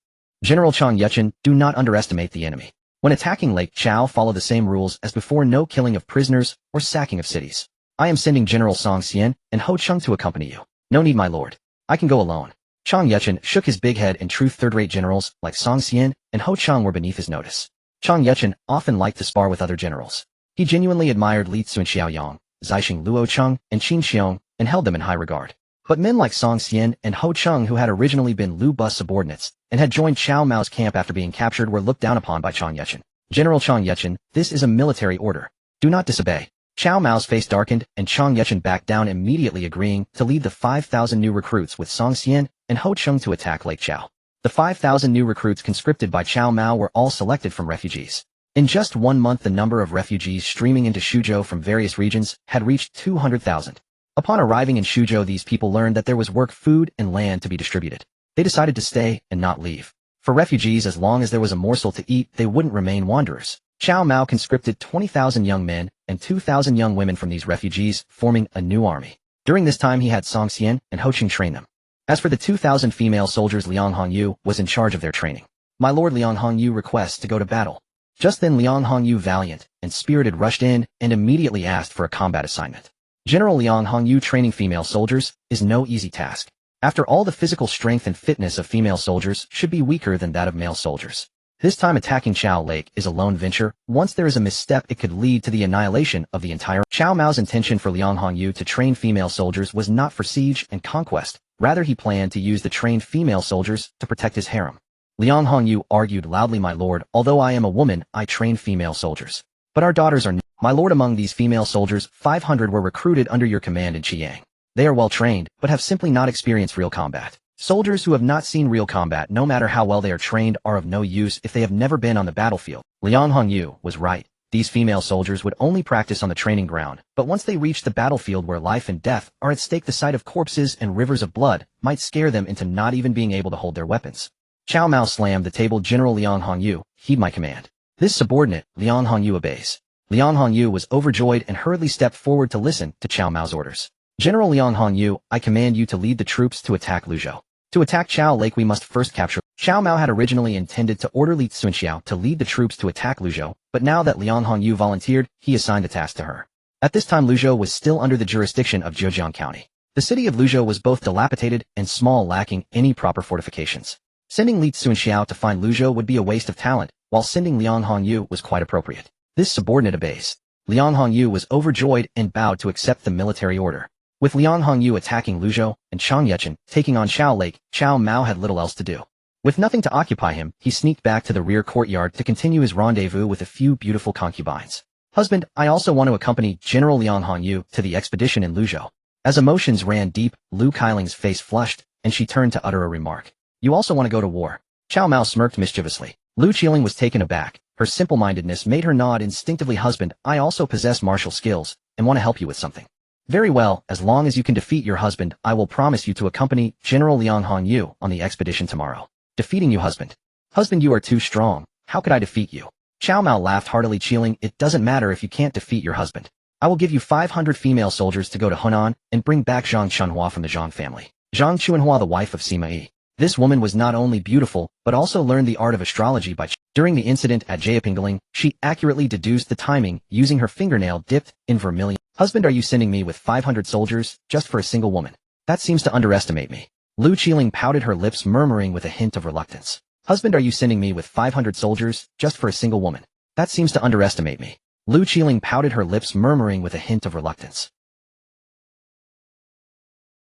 General Chang Yuchen, do not underestimate the enemy. When attacking Lake Chao, follow the same rules as before: no killing of prisoners or sacking of cities. I am sending General Song Xian and Ho Chung to accompany you. No need, my lord. I can go alone. Chang Yuchen shook his big head. In truth, third-rate generals like Song Xian and Ho Chung were beneath his notice. Chang Yuchen often liked to spar with other generals. He genuinely admired Li Cunxiao, Zixing Luo Chung, and Qin Xiong, and held them in high regard. But men like Song Xian and Ho Chung, who had originally been Lu Bu's subordinates and had joined Cao Mao's camp after being captured, were looked down upon by Chang Yuchen. General Chang Yuchen, this is a military order. Do not disobey. Cao Mao's face darkened, and Chang Yuchen backed down, immediately agreeing to lead the 5,000 new recruits with Song Xian and Ho Chung to attack Lake Chao. The 5,000 new recruits conscripted by Cao Mao were all selected from refugees. In just 1 month, the number of refugees streaming into Shuzhou from various regions had reached 200,000. Upon arriving in Shuzhou, these people learned that there was work, food, and land to be distributed. They decided to stay and not leave. For refugees, as long as there was a morsel to eat, they wouldn't remain wanderers. Cao Mao conscripted 20,000 young men and 2,000 young women from these refugees, forming a new army. During this time, he had Song Xian and Ho Chung train them. As for the 2,000 female soldiers, Liang Hongyu was in charge of their training. My lord, Liang Hongyu requests to go to battle. Just then Liang Hongyu, valiant and spirited, rushed in and immediately asked for a combat assignment. General Liang Hongyu training female soldiers is no easy task. After all, the physical strength and fitness of female soldiers should be weaker than that of male soldiers. This time attacking Chao Lake is a lone venture. Once there is a misstep, it could lead to the annihilation of the entire. Cao Mao's intention for Liang Hongyu to train female soldiers was not for siege and conquest. Rather, he planned to use the trained female soldiers to protect his harem. Liang Hongyu argued loudly, "My lord, although I am a woman, I train female soldiers. But our daughters are my lord. Among these female soldiers, 500 were recruited under your command in Chiang. They are well trained, but have simply not experienced real combat. Soldiers who have not seen real combat, no matter how well they are trained, are of no use if they have never been on the battlefield." Liang Hongyu was right. These female soldiers would only practice on the training ground, but once they reach the battlefield where life and death are at stake, the sight of corpses and rivers of blood might scare them into not even being able to hold their weapons. Cao Mao slammed the table. "General Liang Hongyu, heed my command." This subordinate, Liang Hongyu, obeys. Liang Hongyu was overjoyed and hurriedly stepped forward to listen to Cao Mao's orders. "General Liang Hongyu, I command you to lead the troops to attack Luzhou. To attack Chao Lake, we must first capture." Cao Mao had originally intended to order Li Cunxiao to lead the troops to attack Luzhou, but now that Liang Hongyu volunteered, he assigned the task to her. At this time, Luzhou was still under the jurisdiction of Zhejiang County. The city of Luzhou was both dilapidated and small, lacking any proper fortifications. Sending Li Cunxiao to find Luzhou would be a waste of talent, while sending Liang Hongyu was quite appropriate. This subordinate obeys. Liang Hongyu was overjoyed and bowed to accept the military order. With Liang Hongyu attacking Luzhou and Chang Yechen taking on Chao Lake, Cao Mao had little else to do. With nothing to occupy him, he sneaked back to the rear courtyard to continue his rendezvous with a few beautiful concubines. "Husband, I also want to accompany General Liang Hongyu to the expedition in Luzhou." As emotions ran deep, Lu Keiling's face flushed, and she turned to utter a remark. "You also want to go to war?" Cao Mao smirked mischievously. Lu Keeling was taken aback. Her simple-mindedness made her nod instinctively. "Husband, I also possess martial skills, and want to help you with something." "Very well, as long as you can defeat your husband, I will promise you to accompany General Liang Hongyu on the expedition tomorrow." "Defeating you, husband? Husband, you are too strong. How could I defeat you?" Cao Mao laughed heartily. "Keeling, it doesn't matter if you can't defeat your husband. I will give you 500 female soldiers to go to Hunan and bring back Zhang Chunhua from the Zhang family." Zhang Chunhua, the wife of Sima Yi. This woman was not only beautiful, but also learned the art of astrology by during the incident at Jayapingaling, she accurately deduced the timing using her fingernail dipped in vermilion. "Husband, are you sending me with 500 soldiers just for a single woman? That seems to underestimate me." Lu Keeling pouted her lips, murmuring with a hint of reluctance. "Husband, are you sending me with 500 soldiers just for a single woman? That seems to underestimate me." Lu Keeling pouted her lips, murmuring with a hint of reluctance.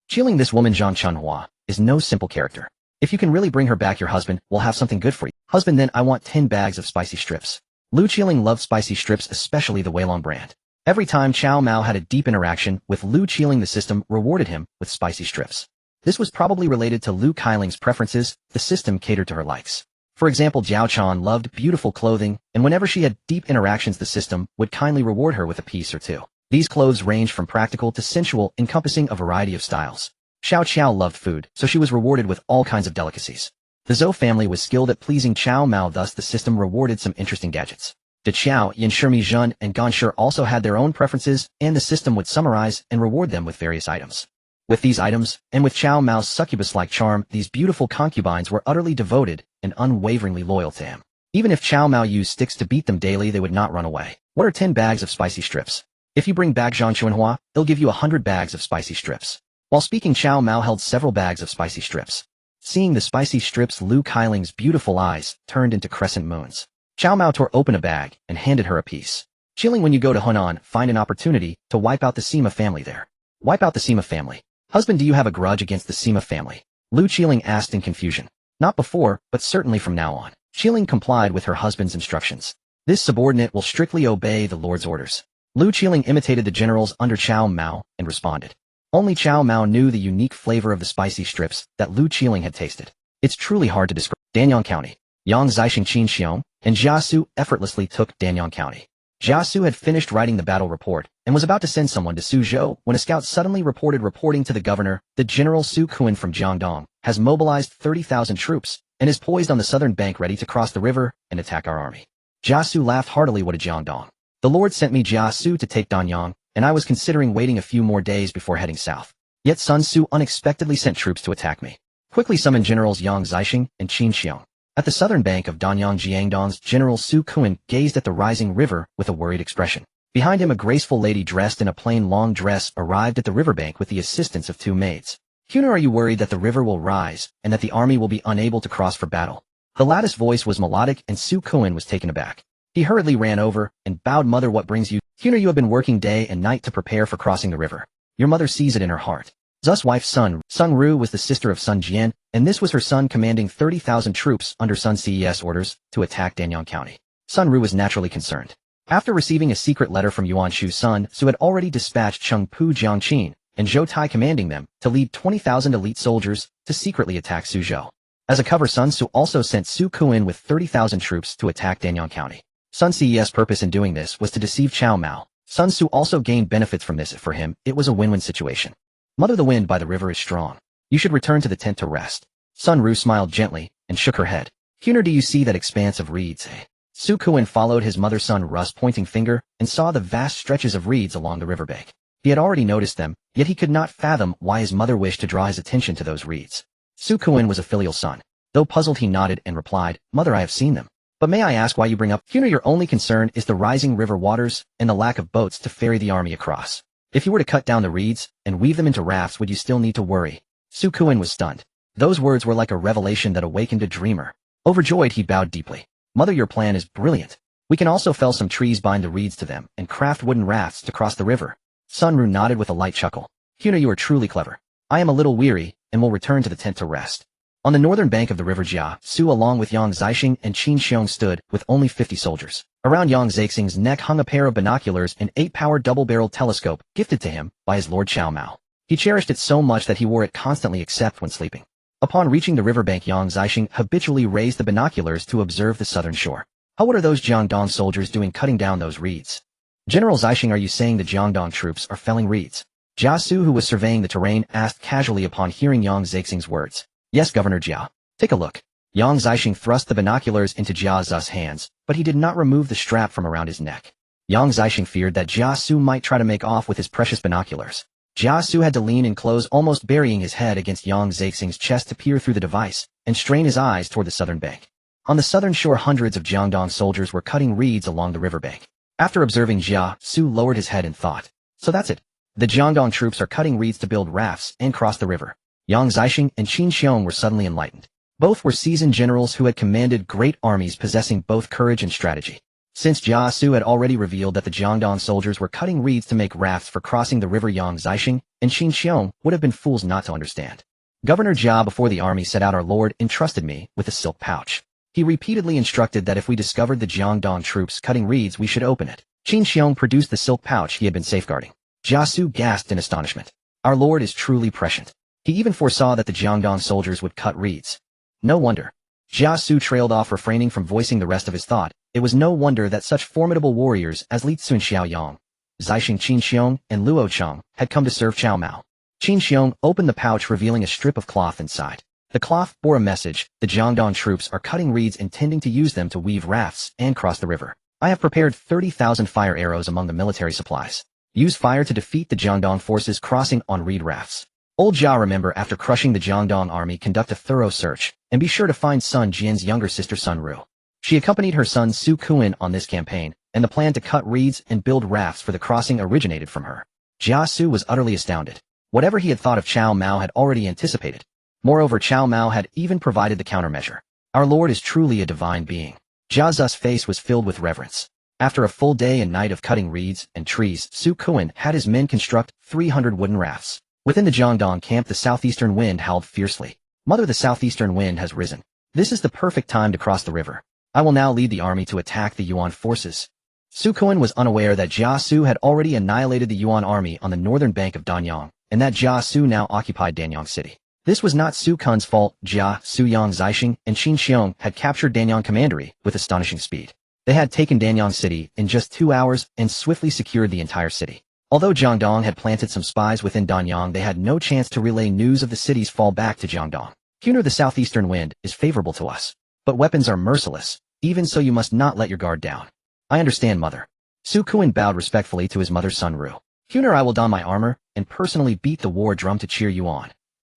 Keeling, this woman Zhang Chunhua is no simple character. If you can really bring her back, your husband will have something good for you. "Husband, then I want 10 bags of spicy strips." Lu Keeling loved spicy strips, especially the Weilong brand. Every time Cao Mao had a deep interaction with Lu Keeling, the system rewarded him with spicy strips. This was probably related to Lu Keiling's preferences. The system catered to her likes. For example, Jiao Chan loved beautiful clothing, and whenever she had deep interactions, the system would kindly reward her with a piece or two. These clothes ranged from practical to sensual, encompassing a variety of styles. Xiao Qiao loved food, so she was rewarded with all kinds of delicacies. The Zou family was skilled at pleasing Cao Mao, thus the system rewarded some interesting gadgets. De Qiao, Yin Shimi Zhen, and Ganshi also had their own preferences, and the system would summarize and reward them with various items. With these items, and with Cao Mao's succubus-like charm, these beautiful concubines were utterly devoted and unwaveringly loyal to him. Even if Cao Mao used sticks to beat them daily, they would not run away. "What are 10 bags of spicy strips? If you bring back Zhang Chunhua, they'll give you 100 bags of spicy strips." While speaking, Cao Mao held several bags of spicy strips. Seeing the spicy strips, Lu Keiling's beautiful eyes turned into crescent moons. Cao Mao tore open a bag and handed her a piece. "Keeling, when you go to Hunan, find an opportunity to wipe out the Sima family there." "Wipe out the Sima family? Husband, do you have a grudge against the Sima family?" Lu Keeling asked in confusion. "Not before, but certainly from now on." Keeling complied with her husband's instructions. This subordinate will strictly obey the Lord's orders. Lu Keeling imitated the generals under Cao Mao and responded. Only Cao Mao knew the unique flavor of the spicy strips that Lu Keeling had tasted. It's truly hard to describe. Danyang County. Yang Zixing Qin Xiong and Jia Su effortlessly took Danyang County. Jia Su had finished writing the battle report and was about to send someone to Suzhou when a scout suddenly reporting to the governor that General Su Kuan from Jiangdong has mobilized 30,000 troops and is poised on the southern bank ready to cross the river and attack our army. Jia Su laughed heartily. "What a Jiangdong. The Lord sent me Jia Su to take Danyang, and I was considering waiting a few more days before heading south. Yet Sun Tzu unexpectedly sent troops to attack me. Quickly summon generals Yang Zixing and Qin Xiong." At the southern bank of Danyang Jiangdong's General Su Kun gazed at the rising river with a worried expression. Behind him a graceful lady dressed in a plain long dress arrived at the riverbank with the assistance of two maids. "Kuna, are you worried that the river will rise, and that the army will be unable to cross for battle?" The latter's voice was melodic and Su Kun was taken aback. He hurriedly ran over and bowed. "Mother, what brings you? Kuna, you have been working day and night to prepare for crossing the river. Your mother sees it in her heart." Zu's wife's son, Sun Ru, was the sister of Sun Jian, and this was her son commanding 30,000 troops under Sun Ces orders to attack Danyang County. Sun Ru was naturally concerned. After receiving a secret letter from Yuan Shu's son, Su had already dispatched Cheng Pu Jiangqin and Zhou Tai commanding them to lead 20,000 elite soldiers to secretly attack Suzhou. As a cover, Sun Tzu also sent Su Kun with 30,000 troops to attack Danyang County. Sun Ces purpose in doing this was to deceive Cao Mao. Sun Tzu also gained benefits from this. For him, it was a win-win situation. "Mother, the wind by the river is strong. You should return to the tent to rest." Sun Ru smiled gently and shook her head. "Kuna, do you see that expanse of reeds?" Su Kun followed his mother's son Ru's pointing finger and saw the vast stretches of reeds along the riverbank. He had already noticed them, yet he could not fathom why his mother wished to draw his attention to those reeds. Su Kun was a filial son. Though puzzled, he nodded and replied, "Mother, I have seen them. But may I ask why you bring up Kuna? Your only concern is the rising river waters and the lack of boats to ferry the army across. If you were to cut down the reeds and weave them into rafts, would you still need to worry?" Su Kun was stunned. Those words were like a revelation that awakened a dreamer. Overjoyed, he bowed deeply. "Mother, your plan is brilliant. We can also fell some trees, bind the reeds to them, and craft wooden rafts to cross the river." Sun Ru nodded with a light chuckle. "Kuna, you are truly clever. I am a little weary, and will return to the tent to rest." On the northern bank of the river Jia, Su along with Yang Zixing and Qin Xiong stood with only 50 soldiers. Around Yang Zixing's neck hung a pair of binoculars and 8-power double-barreled telescope gifted to him by his lord Cao Mao. He cherished it so much that he wore it constantly except when sleeping. Upon reaching the riverbank, Yang Zixing habitually raised the binoculars to observe the southern shore. "How, what are those Jiangdong soldiers doing cutting down those reeds?" "General Zixing, are you saying the Jiangdong troops are felling reeds?" Jia Su, who was surveying the terrain, asked casually upon hearing Yang Zixing's words. "Yes, Governor Jia. Take a look." Yang Zixing thrust the binoculars into Jia Zu's hands, but he did not remove the strap from around his neck. Yang Zixing feared that Jia Su might try to make off with his precious binoculars. Jia Su had to lean in close, almost burying his head against Yang Zixing's chest to peer through the device and strain his eyes toward the southern bank. On the southern shore, hundreds of Jiangdong soldiers were cutting reeds along the riverbank. After observing Jia, Su lowered his head and thought, "So that's it. The Jiangdong troops are cutting reeds to build rafts and cross the river." Yang Zixing and Qin Xiong were suddenly enlightened. Both were seasoned generals who had commanded great armies, possessing both courage and strategy. Since Jia Su had already revealed that the Jiangdong soldiers were cutting reeds to make rafts for crossing the river, Yang Zixing and Qin Xiong would have been fools not to understand. "Governor Jia, before the army set out, our lord entrusted me with a silk pouch. He repeatedly instructed that if we discovered the Jiangdong troops cutting reeds, we should open it." Qin Xiong produced the silk pouch he had been safeguarding. Jia Su gasped in astonishment. "Our lord is truly prescient. He even foresaw that the Jiangdong soldiers would cut reeds." No wonder. Jia Su trailed off, refraining from voicing the rest of his thought. It was no wonder that such formidable warriors as Li Cunxiao, Yang Zixing, Qin Xiong, and Luo Cheng had come to serve Cao Mao. Qin Xiong opened the pouch, revealing a strip of cloth inside. The cloth bore a message: "The Jiangdong troops are cutting reeds, intending to use them to weave rafts and cross the river. I have prepared 30,000 fire arrows among the military supplies. Use fire to defeat the Jiangdong forces crossing on reed rafts." Old Jia, remember, after crushing the Jiangdong army, conduct a thorough search, and be sure to find Sun Jian's younger sister Sun Ru. She accompanied her son Su Kun on this campaign, and the plan to cut reeds and build rafts for the crossing originated from her. Jia Su was utterly astounded. Whatever he had thought of Cao Mao had already anticipated. Moreover, Cao Mao had even provided the countermeasure. "Our lord is truly a divine being." Jia Zu's face was filled with reverence. After a full day and night of cutting reeds and trees, Su Kun had his men construct 300 wooden rafts. Within the Jiangdong camp, the southeastern wind howled fiercely. "Mother, the southeastern wind has risen. This is the perfect time to cross the river. I will now lead the army to attack the Yuan forces." Su Kun was unaware that Jia Su had already annihilated the Yuan army on the northern bank of Danyang, and that Jia Su now occupied Danyang city. This was not Su Kun's fault. Jia Su, Yang Zixing, and Qin Xiong had captured Danyang commandery with astonishing speed. They had taken Danyang city in just 2 hours and swiftly secured the entire city. Although Jiangdong had planted some spies within Danyang, they had no chance to relay news of the city's fall back to Jiangdong. "Kuna, the southeastern wind is favorable to us, but weapons are merciless. Even so, you must not let your guard down." "I understand, mother." Su Kun bowed respectfully to his mother Sun Ru. "Kuna, I will don my armor and personally beat the war drum to cheer you on."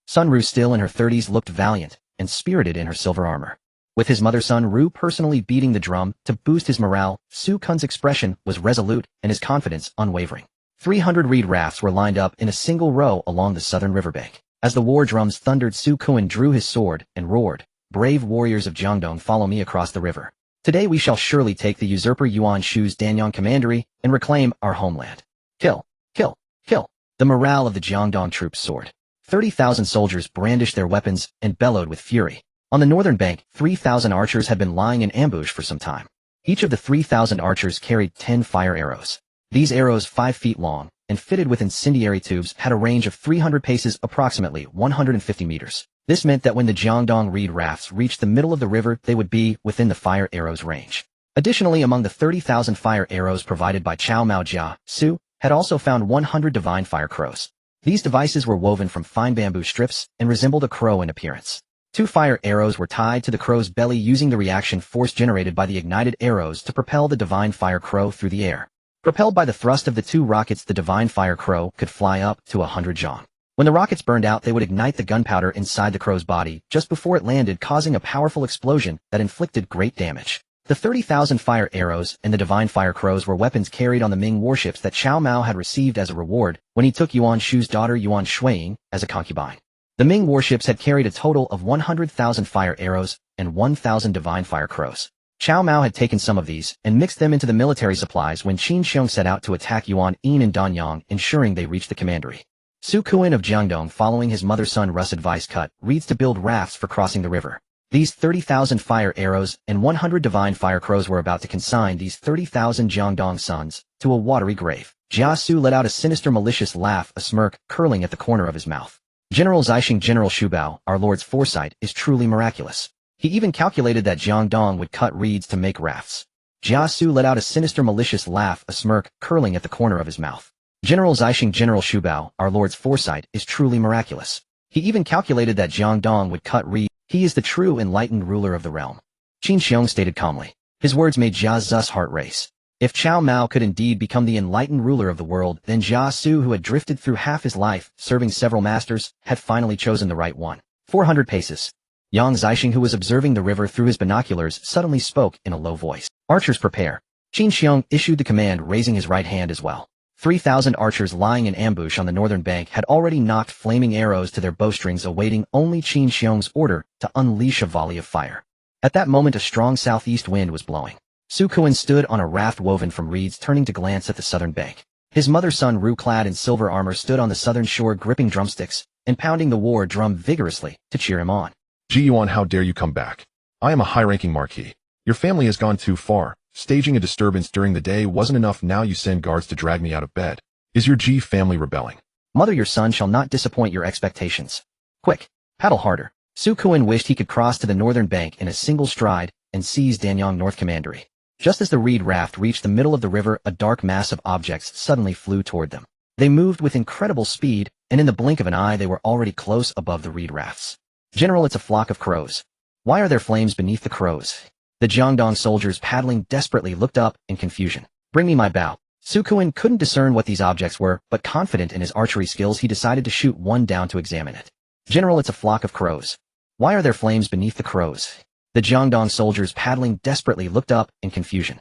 Sun Ru, still in her 30s, looked valiant and spirited in her silver armor. With his mother-son Ru personally beating the drum to boost his morale, Su Kun's expression was resolute and his confidence unwavering. 300 reed rafts were lined up in a single row along the southern riverbank. As the war drums thundered, Su Kun drew his sword and roared, "Brave warriors of Jiangdong, follow me across the river. Today we shall surely take the usurper Yuan Shu's Danyang commandery and reclaim our homeland. Kill, kill, kill." The morale of the Jiangdong troops soared. 30,000 soldiers brandished their weapons and bellowed with fury. On the northern bank, 3,000 archers had been lying in ambush for some time. Each of the 3,000 archers carried 10 fire arrows. These arrows, 5 feet long and fitted with incendiary tubes, had a range of 300 paces, approximately 150 meters. This meant that when the Jiangdong reed rafts reached the middle of the river, they would be within the fire arrows' range. Additionally, among the 30,000 fire arrows provided by Cao Mao, Zhang Xiu had also found 100 divine fire crows. These devices were woven from fine bamboo strips and resembled a crow in appearance. 2 fire arrows were tied to the crow's belly using the reaction force generated by the ignited arrows to propel the divine fire crow through the air. Propelled by the thrust of the 2 rockets, the divine fire crow could fly up to 100 zhang. When the rockets burned out, they would ignite the gunpowder inside the crow's body just before it landed, causing a powerful explosion that inflicted great damage. The 30,000 fire arrows and the divine fire crows were weapons carried on the Ming warships that Cao Mao had received as a reward when he took Yuan Shu's daughter Yuan Shuiying as a concubine. The Ming warships had carried a total of 100,000 fire arrows and 1,000 divine fire crows. Cao Mao had taken some of these and mixed them into the military supplies when Qin Xiong set out to attack Yuan Yin and Danyang, ensuring they reached the commandery. Su Kun of Jiangdong, following his mother-son Ru's advice, cut reeds to build rafts for crossing the river. These 30,000 fire arrows and 100 divine fire crows were about to consign these 30,000 Jiangdong sons to a watery grave. Jia Su let out a sinister malicious laugh, a smirk curling at the corner of his mouth. General Zixing, General Shubao, our lord's foresight is truly miraculous. He even calculated that Jiangdong would cut reeds to make rafts. Jia Su let out a sinister malicious laugh, a smirk curling at the corner of his mouth. General Zixing, General Shubao, our lord's foresight is truly miraculous. He even calculated that Jiangdong would cut reeds. He is the true enlightened ruler of the realm. Qin Xiong stated calmly. His words made Jia Zu's heart race. If Cao Mao could indeed become the enlightened ruler of the world, then Jia Su, who had drifted through half his life, serving several masters, had finally chosen the right one. 400 paces. Yang Zixing, who was observing the river through his binoculars, suddenly spoke in a low voice. Archers, prepare. Qin Xiong issued the command, raising his right hand as well. 3,000 archers lying in ambush on the northern bank had already knocked flaming arrows to their bowstrings, awaiting only Qin Xiong's order to unleash a volley of fire. At that moment, a strong southeast wind was blowing. Su Kun stood on a raft woven from reeds, turning to glance at the southern bank. His mother-son Ru, clad in silver armor, stood on the southern shore, gripping drumsticks and pounding the war drum vigorously to cheer him on. Ji Yuan, how dare you come back? I am a high-ranking marquis. Your family has gone too far. Staging a disturbance during the day wasn't enough, now you send guards to drag me out of bed. Is your Ji family rebelling? Mother, your son shall not disappoint your expectations. Quick, paddle harder. Su Kun wished he could cross to the northern bank in a single stride and seize Danyang North Commandery. Just as the reed raft reached the middle of the river, a dark mass of objects suddenly flew toward them. They moved with incredible speed, and in the blink of an eye they were already close above the reed rafts. General, it's a flock of crows. Why are there flames beneath the crows? The Jiangdong soldiers, paddling desperately, looked up in confusion. Bring me my bow. Su Kun couldn't discern what these objects were, but confident in his archery skills, he decided to shoot one down to examine it. General, it's a flock of crows. Why are there flames beneath the crows? The Jiangdong soldiers, paddling desperately, looked up in confusion.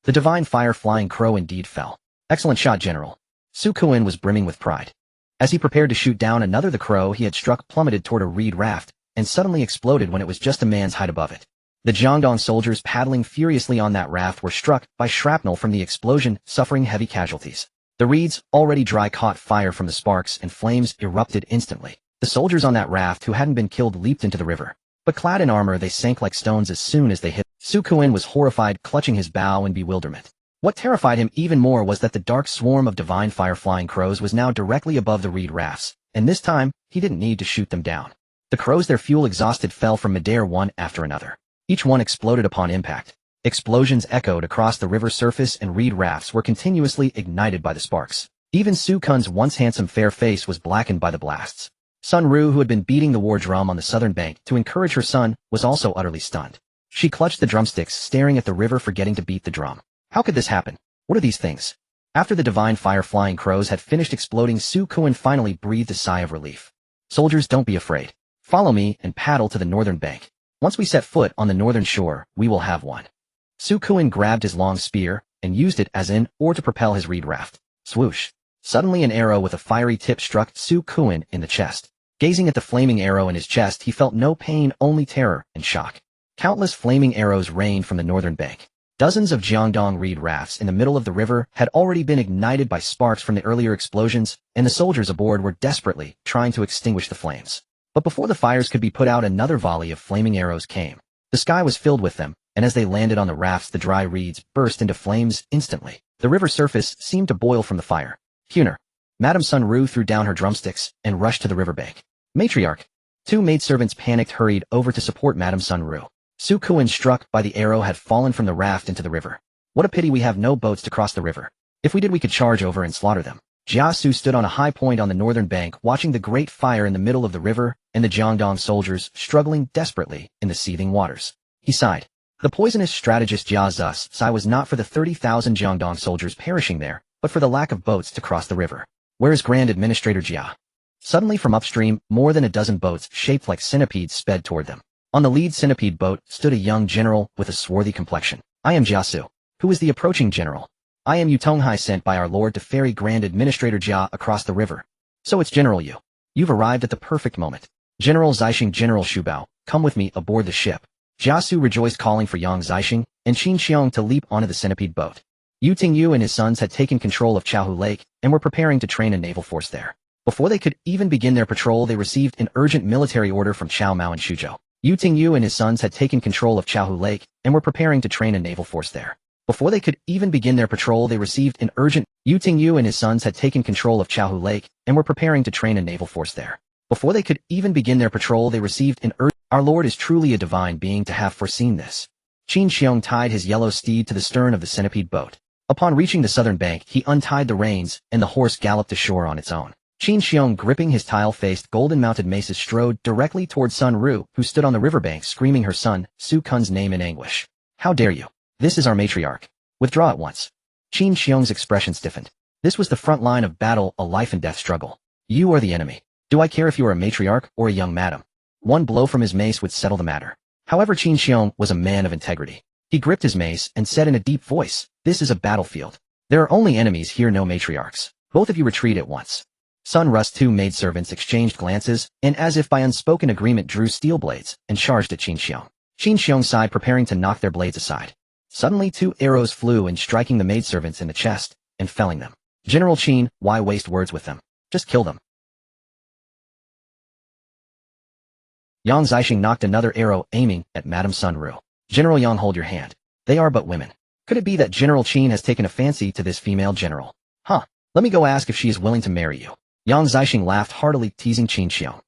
The divine fire-flying crow indeed fell. Excellent shot, General. Su Kun was brimming with pride. As he prepared to shoot down another, the crow he had struck plummeted toward a reed raft and suddenly exploded when it was just a man's height above it. The Jiangdong soldiers, paddling furiously on that raft, were struck by shrapnel from the explosion, suffering heavy casualties. The reeds, already dry, caught fire from the sparks, and flames erupted instantly. The soldiers on that raft who hadn't been killed leaped into the river. But clad in armor, they sank like stones as soon as they hit. Su Kun was horrified, clutching his bow in bewilderment. What terrified him even more was that the dark swarm of divine fire-flying crows was now directly above the reed rafts, and this time, he didn't need to shoot them down. The crows, their fuel exhausted, fell from midair one after another. Each one exploded upon impact. Explosions echoed across the river surface, and reed rafts were continuously ignited by the sparks. Even Su Kun's once handsome fair face was blackened by the blasts. Sun Ru, who had been beating the war drum on the southern bank to encourage her son, was also utterly stunned. She clutched the drumsticks, staring at the river, forgetting to beat the drum. How could this happen? What are these things? After the divine fire-flying crows had finished exploding, Su Kun finally breathed a sigh of relief. Soldiers, don't be afraid. Follow me and paddle to the northern bank. Once we set foot on the northern shore, we will have one. Su Kuan grabbed his long spear and used it as an oar to propel his reed raft. Swoosh. Suddenly an arrow with a fiery tip struck Su Kuan in the chest. Gazing at the flaming arrow in his chest, he felt no pain, only terror and shock. Countless flaming arrows rained from the northern bank. Dozens of Jiangdong reed rafts in the middle of the river had already been ignited by sparks from the earlier explosions, and the soldiers aboard were desperately trying to extinguish the flames. But before the fires could be put out, another volley of flaming arrows came. The sky was filled with them, and as they landed on the rafts, the dry reeds burst into flames instantly. The river surface seemed to boil from the fire. Huner. Madame Sun Ru threw down her drumsticks and rushed to the riverbank. Matriarch. Two maidservants panicked hurried over to support Madame Sun Ru. Su Kuan, struck by the arrow, had fallen from the raft into the river. What a pity we have no boats to cross the river. If we did, we could charge over and slaughter them. Jia Su stood on a high point on the northern bank, watching the great fire in the middle of the river and the Jiangdong soldiers struggling desperately in the seething waters. He sighed. The poisonous strategist Jia Sai was not for the 30,000 Jiangdong soldiers perishing there, but for the lack of boats to cross the river. Where is Grand Administrator Jia? Suddenly from upstream, more than a dozen boats shaped like centipedes sped toward them. On the lead centipede boat stood a young general with a swarthy complexion. I am Jia Su. Who is the approaching general? I am Yu Tonghai, sent by our lord to ferry Grand Administrator Jia across the river. So it's General Yu. You've arrived at the perfect moment. General Zixing, General Shubao, come with me aboard the ship. Jia Su rejoiced, calling for Yang Zixing and Qin Xiong to leap onto the centipede boat. Yu Tingyu and his sons had taken control of Chaohu Lake and were preparing to train a naval force there. Before they could even begin their patrol, they received an urgent military order from Cao Mao and Shuzhou. Yu Tingyu and his sons had taken control of Chaohu Lake and were preparing to train a naval force there. Before they could even begin their patrol, they received an urgent. Yu Tingyu and his sons had taken control of Chaohu Lake and were preparing to train a naval force there. Before they could even begin their patrol, they received an urgent. Our Lord is truly a divine being to have foreseen this. Qin Xiong tied his yellow steed to the stern of the centipede boat. Upon reaching the southern bank, he untied the reins, and the horse galloped ashore on its own. Qin Xiong, gripping his tile-faced, golden-mounted maces, strode directly toward Sun Ru, who stood on the riverbank screaming her son, Su Kun's name in anguish. How dare you? This is our matriarch. Withdraw at once. Qin Xiong's expression stiffened. This was the front line of battle, a life-and-death struggle. You are the enemy. Do I care if you are a matriarch or a young madam? One blow from his mace would settle the matter. However, Qin Xiong was a man of integrity. He gripped his mace and said in a deep voice, this is a battlefield. There are only enemies here, no matriarchs. Both of you retreat at once. Sun Ru's two maidservants exchanged glances, and as if by unspoken agreement drew steel blades and charged at Qin Xiong. Qin Xiong sighed, preparing to knock their blades aside. Suddenly 2 arrows flew and striking the maidservants in the chest and felling them. General Qin, why waste words with them? Just kill them. Yang Zixing knocked another arrow, aiming at Madame Sun Ru. General Yang, hold your hand. They are but women. Could it be that General Qin has taken a fancy to this female general? Huh. Let me go ask if she is willing to marry you. Yang Zixing laughed heartily, teasing Qin Xiong.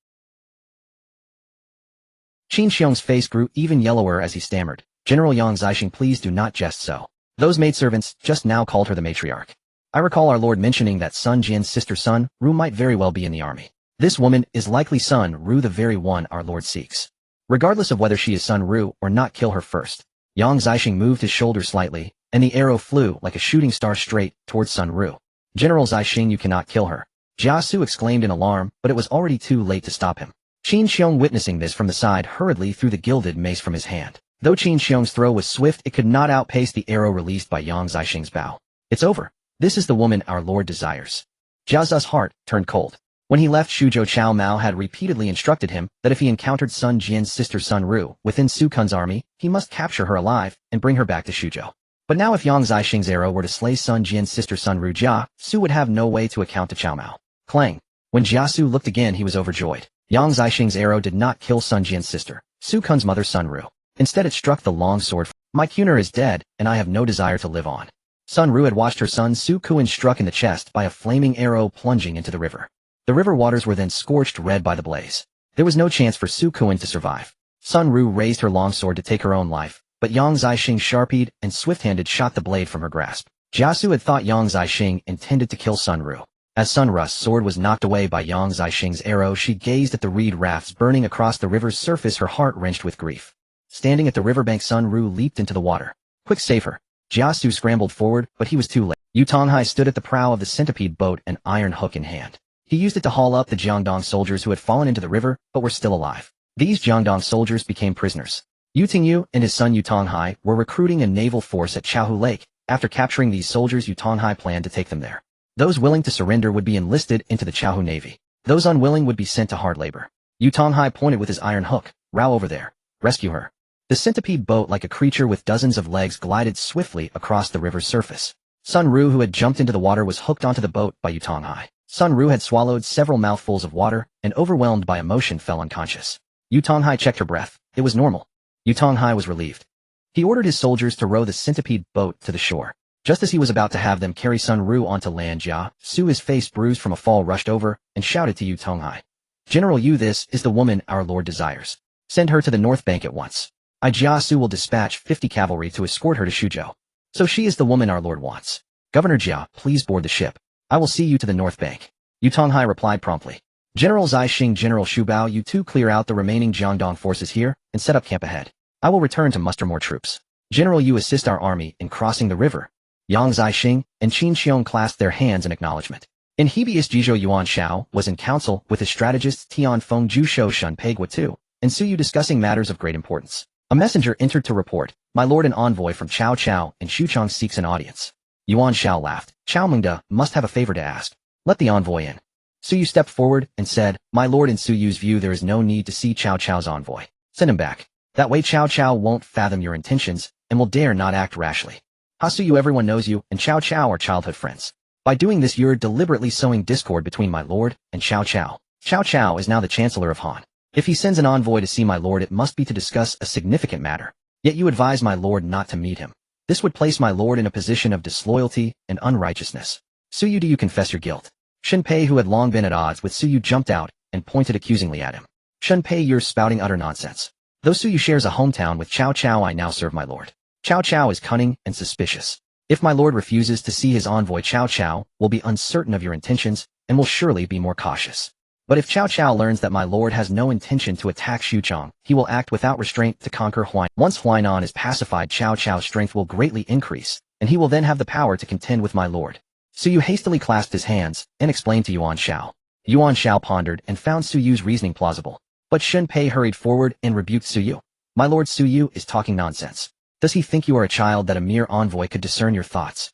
Qin Xiong's face grew even yellower as he stammered. General Yang Zixing, please do not jest so. Those maidservants just now called her the matriarch. I recall our lord mentioning that Sun Jian's sister Sun Ru might very well be in the army. This woman is likely Sun Ru, the very one our lord seeks. Regardless of whether she is Sun Ru or not, kill her first. Yang Zixing moved his shoulder slightly, and the arrow flew like a shooting star straight towards Sun Ru. General Zixing, you cannot kill her. Jia Su exclaimed in alarm, but it was already too late to stop him. Qin Xiong, witnessing this from the side, hurriedly threw the gilded mace from his hand. Though Qin Xiong's throw was swift, it could not outpace the arrow released by Yang Zixing's bow. It's over. This is the woman our lord desires. Jia Zu's heart turned cold. When he left Shuzhou, Cao Mao had repeatedly instructed him that if he encountered Sun Jian's sister Sun Ru within Su Kun's army, he must capture her alive and bring her back to Shuzhou. But now if Yang Zixing's arrow were to slay Sun Jian's sister Sun Ru, Jia Su would have no way to account to Cao Mao. Clang. When Jia Su looked again, he was overjoyed. Yang Zixing's arrow did not kill Sun Jian's sister, Su Kun's mother Sun Ru. Instead it struck the long sword. My Kuner is dead, and I have no desire to live on. Sun Ru had watched her son Su Kun struck in the chest by a flaming arrow plunging into the river. The river waters were then scorched red by the blaze. There was no chance for Su Kun to survive. Sun Ru raised her long sword to take her own life, but Yang Zixing sharp-eyed and swift-handed shot the blade from her grasp. Jia Su had thought Yang Zixing intended to kill Sun Ru. As Sun Ru's sword was knocked away by Yang Zixing's arrow, she gazed at the reed rafts burning across the river's surface, her heart wrenched with grief. Standing at the riverbank, Sun Ru leaped into the water. Quick, save her. Jia Su scrambled forward, but he was too late. Yu Tonghai stood at the prow of the centipede boat, an iron hook in hand. He used it to haul up the Jiangdong soldiers who had fallen into the river but were still alive. These Jiangdong soldiers became prisoners. Yu Tingyu and his son Yu Tonghai were recruiting a naval force at Chaohu Lake. After capturing these soldiers, Yu Tonghai planned to take them there. Those willing to surrender would be enlisted into the Chaohu Navy. Those unwilling would be sent to hard labor. Yu Tonghai pointed with his iron hook. Rao over there. Rescue her. The centipede boat, like a creature with dozens of legs, glided swiftly across the river's surface. Sun Ru, who had jumped into the water, was hooked onto the boat by Yu Tonghai. Sun Ru had swallowed several mouthfuls of water and, overwhelmed by emotion, fell unconscious. Yu Tonghai checked her breath. It was normal. Yu Tonghai was relieved. He ordered his soldiers to row the centipede boat to the shore. Just as he was about to have them carry Sun Ru onto land, Jia Su, his face bruised from a fall, rushed over and shouted to Yu Tonghai. General Yu, this is the woman our lord desires. Send her to the north bank at once. Jia Su will dispatch 50 cavalry to escort her to Shuzhou. So she is the woman our lord wants. Governor Jia, please board the ship. I will see you to the north bank. Yu Tonghai replied promptly. General Zai Xing, General Xu Bao, you two clear out the remaining Jiangdong forces here and set up camp ahead. I will return to muster more troops. General Yu, assist our army in crossing the river. Yang Zai Xing and Qin Xiong clasped their hands in acknowledgement. In Hebius, Jizhou Yuan Shao was in council with his strategists Tian Feng, Zhu Shou Shun Pei Gua Tu, and Su Yu, discussing matters of great importance. A messenger entered to report, my lord, an envoy from Cao Cao and Xuchang seeks an audience. Yuan Shao laughed. Cao Mengda must have a favor to ask. Let the envoy in. Su Yu stepped forward and said, my lord, in Su Yu's view there is no need to see Cao Cao's envoy. Send him back. That way Cao Cao won't fathom your intentions and will dare not act rashly. Su Yu, everyone knows you and Cao Cao are childhood friends. By doing this you're deliberately sowing discord between my lord and Cao Cao. Cao Cao is now the chancellor of Han. If he sends an envoy to see my lord, it must be to discuss a significant matter. Yet you advise my lord not to meet him. This would place my lord in a position of disloyalty and unrighteousness. Su Yu, do you confess your guilt? Shen Pei, who had long been at odds with Su Yu, jumped out and pointed accusingly at him. Shen Pei, you're spouting utter nonsense. Though Su Yu shares a hometown with Cao Cao, I now serve my lord. Cao Cao is cunning and suspicious. If my lord refuses to see his envoy, Cao Cao will be uncertain of your intentions and will surely be more cautious. But if Cao Cao learns that my lord has no intention to attack Xuchang, he will act without restraint to conquer Huainan. Once Huainan is pacified, Cao Cao's strength will greatly increase, and he will then have the power to contend with my lord. Su Yu hastily clasped his hands and explained to Yuan Shao. Yuan Shao pondered and found Su Yu's reasoning plausible. But Shen Pei hurried forward and rebuked Su Yu. My lord, Su Yu is talking nonsense. Does he think you are a child that a mere envoy could discern your thoughts?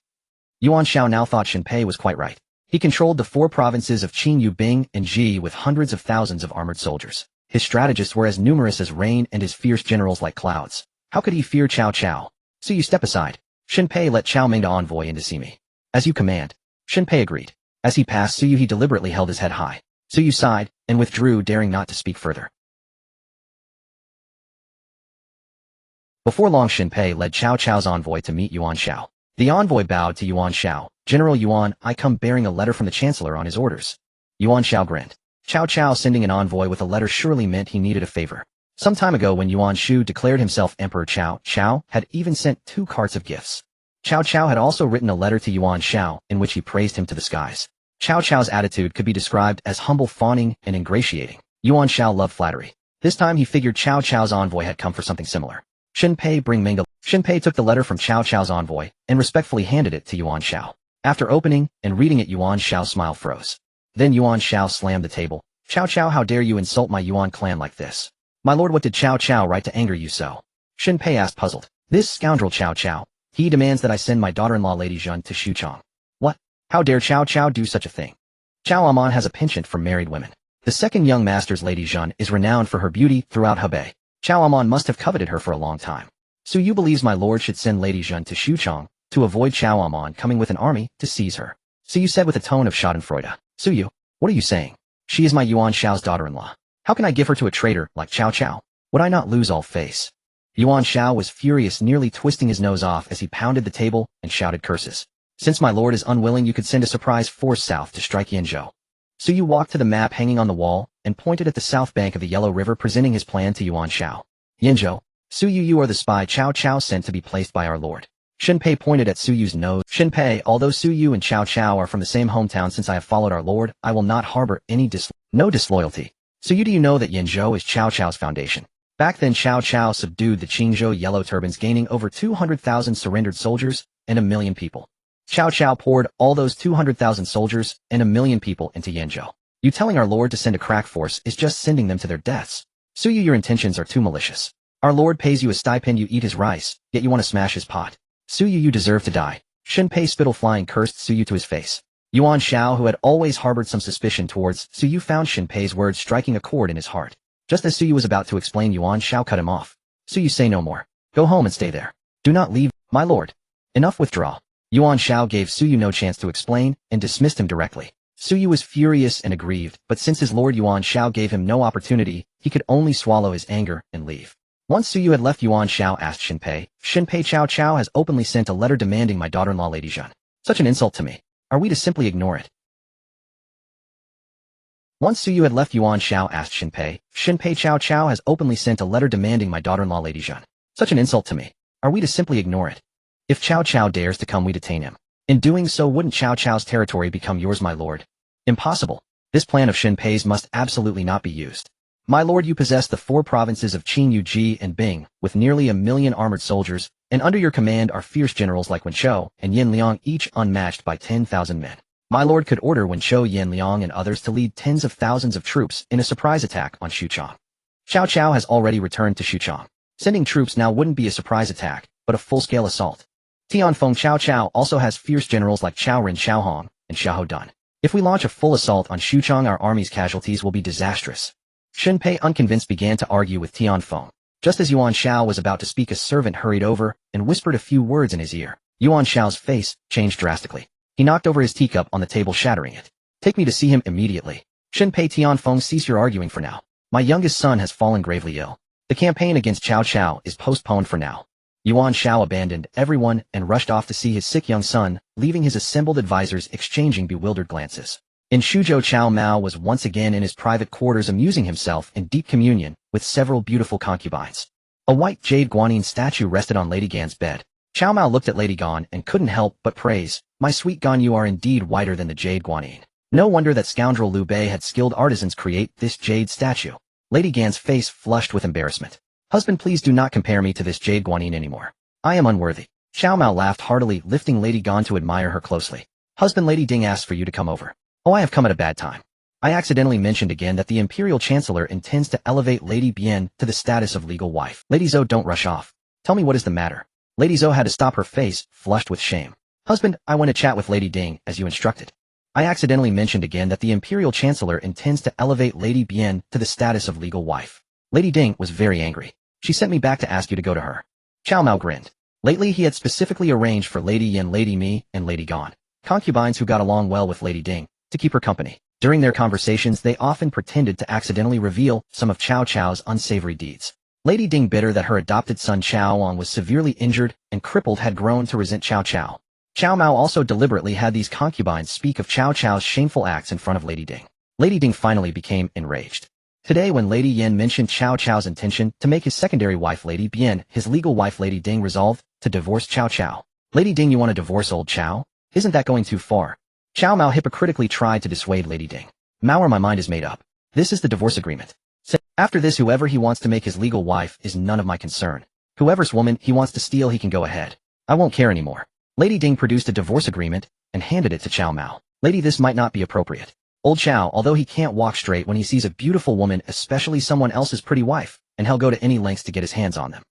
Yuan Shao now thought Shen Pei was quite right. He controlled the 4 provinces of Qin, Yu, Bing, and Ji with hundreds of thousands of armored soldiers. His strategists were as numerous as rain and his fierce generals like clouds. How could he fear Cao Cao? Su Yu, step aside. Shen Pei, let Cao Ming, the envoy, in to see me. As you command. Shen Pei agreed. As he passed Su Yu, he deliberately held his head high. Su Yu sighed and withdrew, daring not to speak further. Before long, Shen Pei led Cao Cao's envoy to meet Yuan Shao. The envoy bowed to Yuan Shao. General Yuan, I come bearing a letter from the chancellor on his orders. Yuan Shao grinned. Cao Cao sending an envoy with a letter surely meant he needed a favor. Some time ago, when Yuan Shu declared himself Emperor, Cao Cao had even sent 2 carts of gifts. Cao Cao had also written a letter to Yuan Shao in which he praised him to the skies. Cao Cao's attitude could be described as humble, fawning, and ingratiating. Yuan Shao loved flattery. This time he figured Cao Cao's envoy had come for something similar. Shen Pei, bring Ming. Shen Pei took the letter from Cao Cao's envoy and respectfully handed it to Yuan Shao. After opening and reading it, Yuan Shao's smile froze. Then Yuan Shao slammed the table. Cao Cao, how dare you insult my Yuan clan like this? My lord, what did Cao Cao write to anger you so? Shen Pei asked, puzzled. This scoundrel Cao Cao. He demands that I send my daughter-in-law Lady Zhun to Xuchang. What? How dare Cao Cao do such a thing? Cao Amon has a penchant for married women. The second young master's Lady Zhun is renowned for her beauty throughout Hebei. Cao Amon must have coveted her for a long time. Su Yu believes my lord should send Lady Zhun to Xuchang to avoid Cao Amon coming with an army to seize her. Su Yu said with a tone of schadenfreude. Su Yu, what are you saying? She is my Yuan Shao's daughter-in-law. How can I give her to a traitor like Cao Cao? Would I not lose all face? Yuan Shao was furious, nearly twisting his nose off as he pounded the table and shouted curses. Since my lord is unwilling, you could send a surprise force south to strike Yanzhou. Su Yu walked to the map hanging on the wall and pointed at the south bank of the Yellow River, presenting his plan to Yuan Shao. Yanzhou, Su Yu, you are the spy Cao Cao sent to be placed by our lord. Shen Pei pointed at Su Yu's nose. Shen Pei, although Su Yu and Cao Cao are from the same hometown, since I have followed our lord, I will not harbor any disloyalty. Su Yu, do you know that Yanzhou is Cao Cao's foundation? Back then Cao Cao subdued the Qingzhou Yellow Turbans, gaining over 200,000 surrendered soldiers and 1 million people. Cao Cao poured all those 200,000 soldiers and 1 million people into Yanzhou. You telling our lord to send a crack force is just sending them to their deaths. Su Yu, your intentions are too malicious. Our lord pays you a stipend, you eat his rice, yet you want to smash his pot. Su Yu, you deserve to die. Shenpei spittle flying cursed Su Yu to his face. Yuan Shao, who had always harbored some suspicion towards Su Yu, found Shenpei's words striking a chord in his heart. Just as Su Yu was about to explain, Yuan Shao cut him off. Su Yu, say no more. Go home and stay there. Do not leave, my lord. Enough, withdraw. Yuan Shao gave Su Yu no chance to explain and dismissed him directly. Su Yu was furious and aggrieved, but since his lord Yuan Shao gave him no opportunity, he could only swallow his anger and leave. Once Su Yu had left, Yuan Shao asked Shenpei, Shenpei, Cao Cao has openly sent a letter demanding my daughter-in-law Lady Zhang. Such an insult to me. Are we to simply ignore it? Once Su Yu had left, Yuan Shao asked Shenpei, Shenpei, Cao Cao has openly sent a letter demanding my daughter-in-law Lady Zhang. Such an insult to me. Are we to simply ignore it? If Cao Cao dares to come, we detain him. In doing so, wouldn't Cao Cao's territory become yours, my lord? Impossible. This plan of Shenpei's must absolutely not be used. My lord, you possess the 4 provinces of Qin, Ji, and Bing, with nearly 1 million armored soldiers, and under your command are fierce generals like Wen Chou and Yin Liang, each unmatched by 10,000 men. My lord could order Wen Chou, Yin Liang, and others to lead tens of thousands of troops in a surprise attack on Xuchang. Cao Cao has already returned to Xuchang. Sending troops now wouldn't be a surprise attack, but a full-scale assault. Tianfeng Cao Cao also has fierce generals like Cao Ren, Xiao Hong, and Xiahou Dun. If we launch a full assault on Xuchang, our army's casualties will be disastrous. Shenpei, unconvinced, began to argue with Tianfeng. Just as Yuan Shao was about to speak, a servant hurried over and whispered a few words in his ear. Yuan Shao's face changed drastically. He knocked over his teacup on the table, shattering it. Take me to see him immediately. Shenpei, Tianfeng, cease your arguing for now. My youngest son has fallen gravely ill. The campaign against Cao Cao is postponed for now. Yuan Shao abandoned everyone and rushed off to see his sick young son, leaving his assembled advisors exchanging bewildered glances. In Shuzhou, Cao Mao was once again in his private quarters, amusing himself in deep communion with several beautiful concubines. A white jade guanyin statue rested on Lady Gan's bed. Cao Mao looked at Lady Gan and couldn't help but praise, my sweet Gan, you are indeed whiter than the jade guanyin. No wonder that scoundrel Liu Bei had skilled artisans create this jade statue. Lady Gan's face flushed with embarrassment. Husband, please do not compare me to this jade guanyin anymore. I am unworthy. Cao Mao laughed heartily, lifting Lady Gan to admire her closely. Husband, Lady Ding asked for you to come over. Oh, I have come at a bad time. I accidentally mentioned again that the Imperial Chancellor intends to elevate Lady Bian to the status of legal wife. Lady Zou, don't rush off. Tell me what is the matter. Lady Zou had to stop, her face flushed with shame. Husband, I went to chat with Lady Ding, as you instructed. I accidentally mentioned again that the Imperial Chancellor intends to elevate Lady Bian to the status of legal wife. Lady Ding was very angry. She sent me back to ask you to go to her. Cao Mao grinned. Lately he had specifically arranged for Lady Yin, Lady Mi, and Lady Gan, concubines who got along well with Lady Ding, to keep her company. During their conversations, they often pretended to accidentally reveal some of Cao Cao's unsavory deeds. Lady Ding, bitter that her adopted son Cao Wang was severely injured and crippled, had grown to resent Cao Cao. Cao Mao also deliberately had these concubines speak of Cao Cao's shameful acts in front of Lady Ding. Lady Ding finally became enraged. Today, when Lady Yin mentioned Cao Cao's intention to make his secondary wife Lady Bian his legal wife, Lady Ding resolved to divorce Cao Cao. Lady Ding, you want to divorce old Cao? Isn't that going too far? Cao Mao hypocritically tried to dissuade Lady Ding. Mao, my mind is made up. This is the divorce agreement. After this, whoever he wants to make his legal wife is none of my concern. Whoever's woman he wants to steal, he can go ahead. I won't care anymore. Lady Ding produced a divorce agreement and handed it to Cao Mao. Lady, this might not be appropriate. Old Cao, although he can't walk straight when he sees a beautiful woman, especially someone else's pretty wife, and he'll go to any lengths to get his hands on them.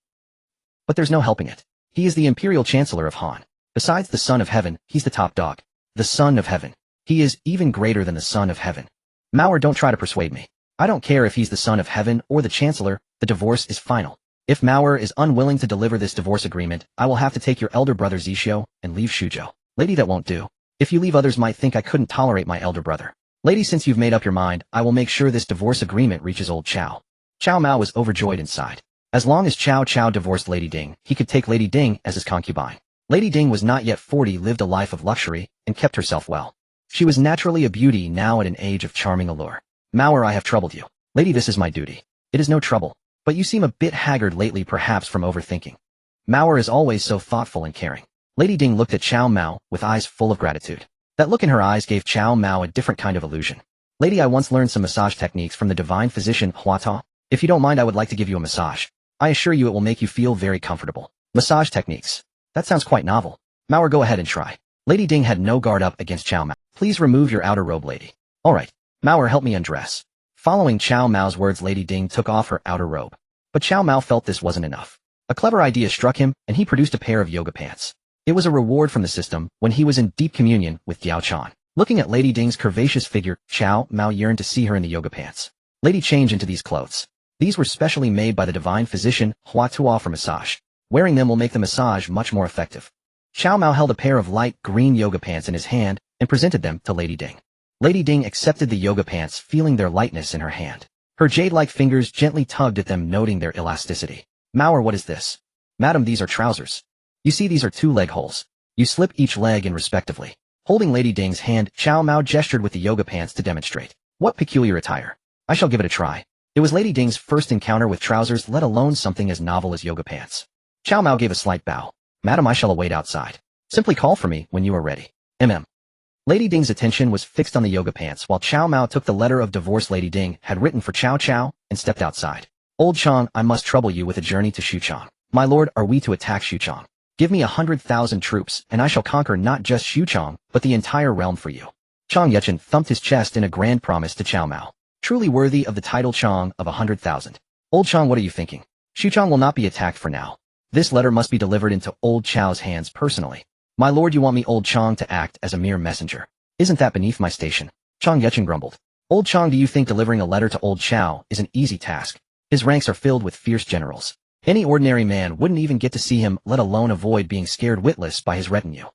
But there's no helping it. He is the Imperial Chancellor of Han. Besides the Son of Heaven, he's the top dog. The Son of Heaven. He is even greater than the Son of Heaven. Mao, don't try to persuade me. I don't care if he's the Son of Heaven or the Chancellor, the divorce is final. If Mao is unwilling to deliver this divorce agreement, I will have to take your elder brother Zhixio and leave Shuzhou. Lady, that won't do. If you leave, others might think I couldn't tolerate my elder brother. Lady, since you've made up your mind, I will make sure this divorce agreement reaches old Cao. Cao Mao was overjoyed inside. As long as Cao Cao divorced Lady Ding, he could take Lady Ding as his concubine. Lady Ding was not yet 40, lived a life of luxury, and kept herself well. She was naturally a beauty, now at an age of charming allure. Mao, I have troubled you. Lady, this is my duty. It is no trouble. But you seem a bit haggard lately, perhaps from overthinking. Mao is always so thoughtful and caring. Lady Ding looked at Cao Mao with eyes full of gratitude. That look in her eyes gave Cao Mao a different kind of illusion. Lady, I once learned some massage techniques from the divine physician Hua Ta. If you don't mind, I would like to give you a massage. I assure you it will make you feel very comfortable. Massage techniques. That sounds quite novel. Mao, go ahead and try. Lady Ding had no guard up against Cao Mao. Please remove your outer robe, lady. Alright. Mao, help me undress. Following Cao Mao's words, Lady Ding took off her outer robe. But Cao Mao felt this wasn't enough. A clever idea struck him, and he produced a pair of yoga pants. It was a reward from the system when he was in deep communion with Diao Chan. Looking at Lady Ding's curvaceous figure, Cao Mao yearned to see her in the yoga pants. Lady, change into these clothes. These were specially made by the divine physician Hua Tuo for massage. Wearing them will make the massage much more effective. Cao Mao held a pair of light green yoga pants in his hand and presented them to Lady Ding. Lady Ding accepted the yoga pants, feeling their lightness in her hand. Her jade-like fingers gently tugged at them, noting their elasticity. Mao, what is this? Madam, these are trousers. You see, these are 2 leg holes. You slip each leg in respectively. Holding Lady Ding's hand, Cao Mao gestured with the yoga pants to demonstrate. What peculiar attire. I shall give it a try. It was Lady Ding's first encounter with trousers, let alone something as novel as yoga pants. Cao Mao gave a slight bow. Madam, I shall await outside. Simply call for me when you are ready. Lady Ding's attention was fixed on the yoga pants while Cao Mao took the letter of divorce Lady Ding had written for Cao Cao and stepped outside. Old Chang, I must trouble you with a journey to Xuchang. My lord, are we to attack Xuchang? Give me 100,000 troops, and I shall conquer not just Xuchang, but the entire realm for you. Chang Yuchen thumped his chest in a grand promise to Cao Mao. Truly worthy of the title Chang of 100,000. Old Chang, what are you thinking? Xuchang will not be attacked for now. This letter must be delivered into Old Chao's hands personally. My lord, you want me, Old Chang, to act as a mere messenger? Isn't that beneath my station? Chang Yuchen grumbled. Old Chang, do you think delivering a letter to Old Chao is an easy task? His ranks are filled with fierce generals. Any ordinary man wouldn't even get to see him, let alone avoid being scared witless by his retinue.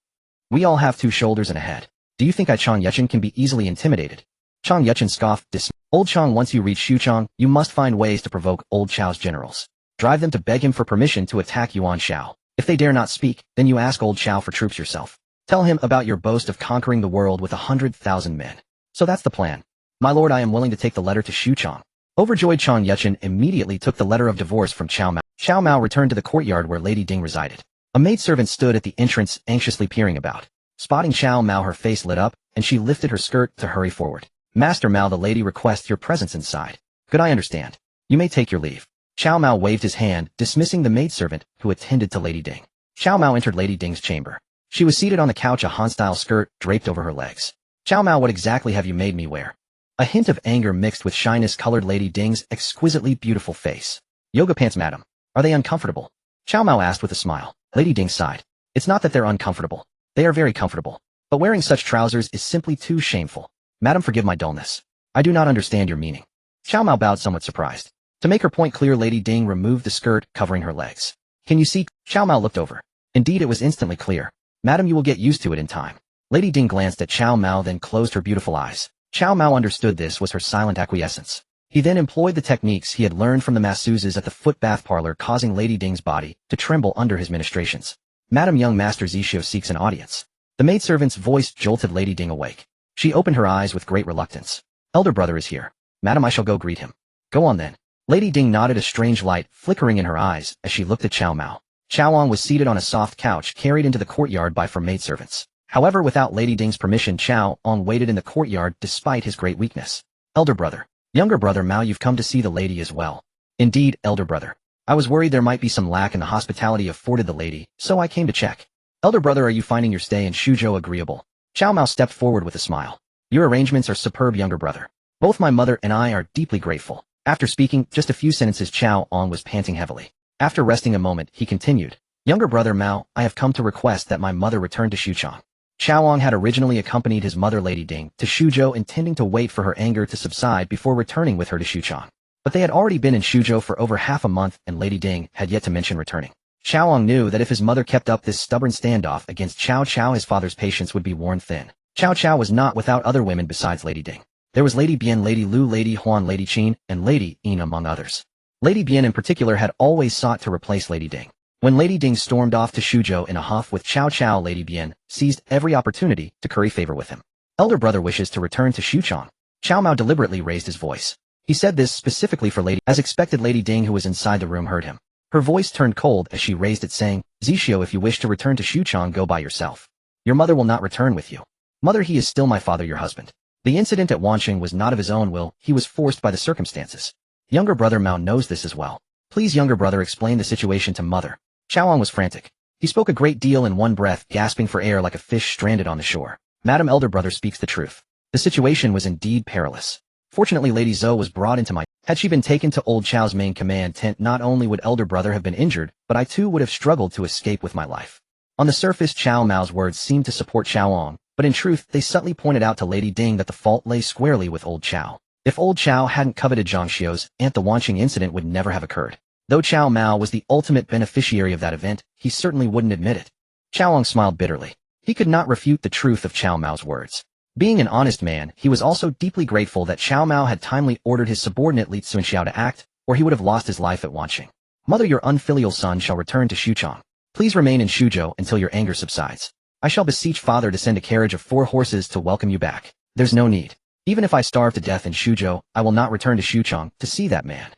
We all have 2 shoulders and a head. Do you think Chang Yuchen can be easily intimidated? Chang Yuchen scoffed, Old Chang, once you reach Xuchang, you must find ways to provoke Old Chao's generals. Drive them to beg him for permission to attack Yuan Shao. If they dare not speak, then you ask Old Chao for troops yourself. Tell him about your boast of conquering the world with 100,000 men. So that's the plan. My lord, I am willing to take the letter to Xuchang. Overjoyed, Chang Yuchen immediately took the letter of divorce from Cao Mao. Cao Mao returned to the courtyard where Lady Ding resided. A maidservant stood at the entrance, anxiously peering about. Spotting Cao Mao, her face lit up, and she lifted her skirt to hurry forward. Master Mao, the lady requests your presence inside. Good, I understand. You may take your leave. Cao Mao waved his hand, dismissing the maidservant, who attended to Lady Ding. Cao Mao entered Lady Ding's chamber. She was seated on the couch, a Han-style skirt draped over her legs. Cao Mao, what exactly have you made me wear? A hint of anger mixed with shyness colored Lady Ding's exquisitely beautiful face. Yoga pants, madam. Are they uncomfortable? Cao Mao asked with a smile. Lady Ding sighed. It's not that they're uncomfortable. They are very comfortable. But wearing such trousers is simply too shameful. Madam, forgive my dullness. I do not understand your meaning. Cao Mao bowed, somewhat surprised. To make her point clear, Lady Ding removed the skirt covering her legs. Can you see? Cao Mao looked over. Indeed, it was instantly clear. Madam, you will get used to it in time. Lady Ding glanced at Cao Mao, then closed her beautiful eyes. Cao Mao understood this was her silent acquiescence. He then employed the techniques he had learned from the masseuses at the foot bath parlor, causing Lady Ding's body to tremble under his ministrations. Madam, young Master Zhou seeks an audience. The maidservant's voice jolted Lady Ding awake. She opened her eyes with great reluctance. Elder brother is here. Madam, I shall go greet him. Go on then. Lady Ding nodded, a strange light flickering in her eyes as she looked at Cao Mao. Cao Ang was seated on a soft couch carried into the courtyard by 4 maidservants. However, without Lady Ding's permission, Cao Ang waited in the courtyard despite his great weakness. Elder brother. Younger brother Mao, you've come to see the lady as well. Indeed, elder brother. I was worried there might be some lack in the hospitality afforded the lady, so I came to check. Elder brother, are you finding your stay in Xuzhou agreeable? Cao Mao stepped forward with a smile. Your arrangements are superb, younger brother. Both my mother and I are deeply grateful. After speaking just a few sentences, Cao Ang was panting heavily. After resting a moment, he continued. Younger brother Mao, I have come to request that my mother return to Xuchang. Cao Ang had originally accompanied his mother Lady Ding to Xuzhou, intending to wait for her anger to subside before returning with her to Xuchang. But they had already been in Xuzhou for over half a month, and Lady Ding had yet to mention returning. Cao Ang knew that if his mother kept up this stubborn standoff against Cao Cao, his father's patience would be worn thin. Cao Cao was not without other women besides Lady Ding. There was Lady Bian, Lady Lu, Lady Huan, Lady Qin, and Lady Yin, among others. Lady Bian in particular had always sought to replace Lady Ding. When Lady Ding stormed off to Xuzhou in a huff with Cao Cao, Lady Bian seized every opportunity to curry favor with him. Elder brother wishes to return to Xuchang. Cao Mao deliberately raised his voice. He said this specifically for Lady. As expected, Lady Ding, who was inside the room, heard him. Her voice turned cold as she raised it, saying, Zhou, if you wish to return to Xuchang, go by yourself. Your mother will not return with you. Mother, he is still my father, your husband. The incident at Wanqing was not of his own will, he was forced by the circumstances. Younger brother Mao knows this as well. Please, younger brother, explain the situation to mother. Cao Ang was frantic. He spoke a great deal in one breath, gasping for air like a fish stranded on the shore. Madam, elder brother speaks the truth. The situation was indeed perilous. Fortunately, Lady Zou was brought into my... Had she been taken to old Chao's main command tent, not only would elder brother have been injured, but I too would have struggled to escape with my life. On the surface, Cao Mao's words seemed to support Cao Ong, but in truth, they subtly pointed out to Lady Ding that the fault lay squarely with old Cao. If old Cao hadn't coveted Zhang Xiu's aunt, the Wanqing incident would never have occurred. Though Cao Mao was the ultimate beneficiary of that event, he certainly wouldn't admit it. Cao Ong smiled bitterly. He could not refute the truth of Cao Mao's words. Being an honest man, he was also deeply grateful that Cao Mao had timely ordered his subordinate Li Cunxiao to act, or he would have lost his life at Wanqing. Mother, your unfilial son shall return to Xuchang. Please remain in Xuzhou until your anger subsides. I shall beseech father to send a carriage of 4 horses to welcome you back. There's no need. Even if I starve to death in Xuzhou, I will not return to Xuchang to see that man.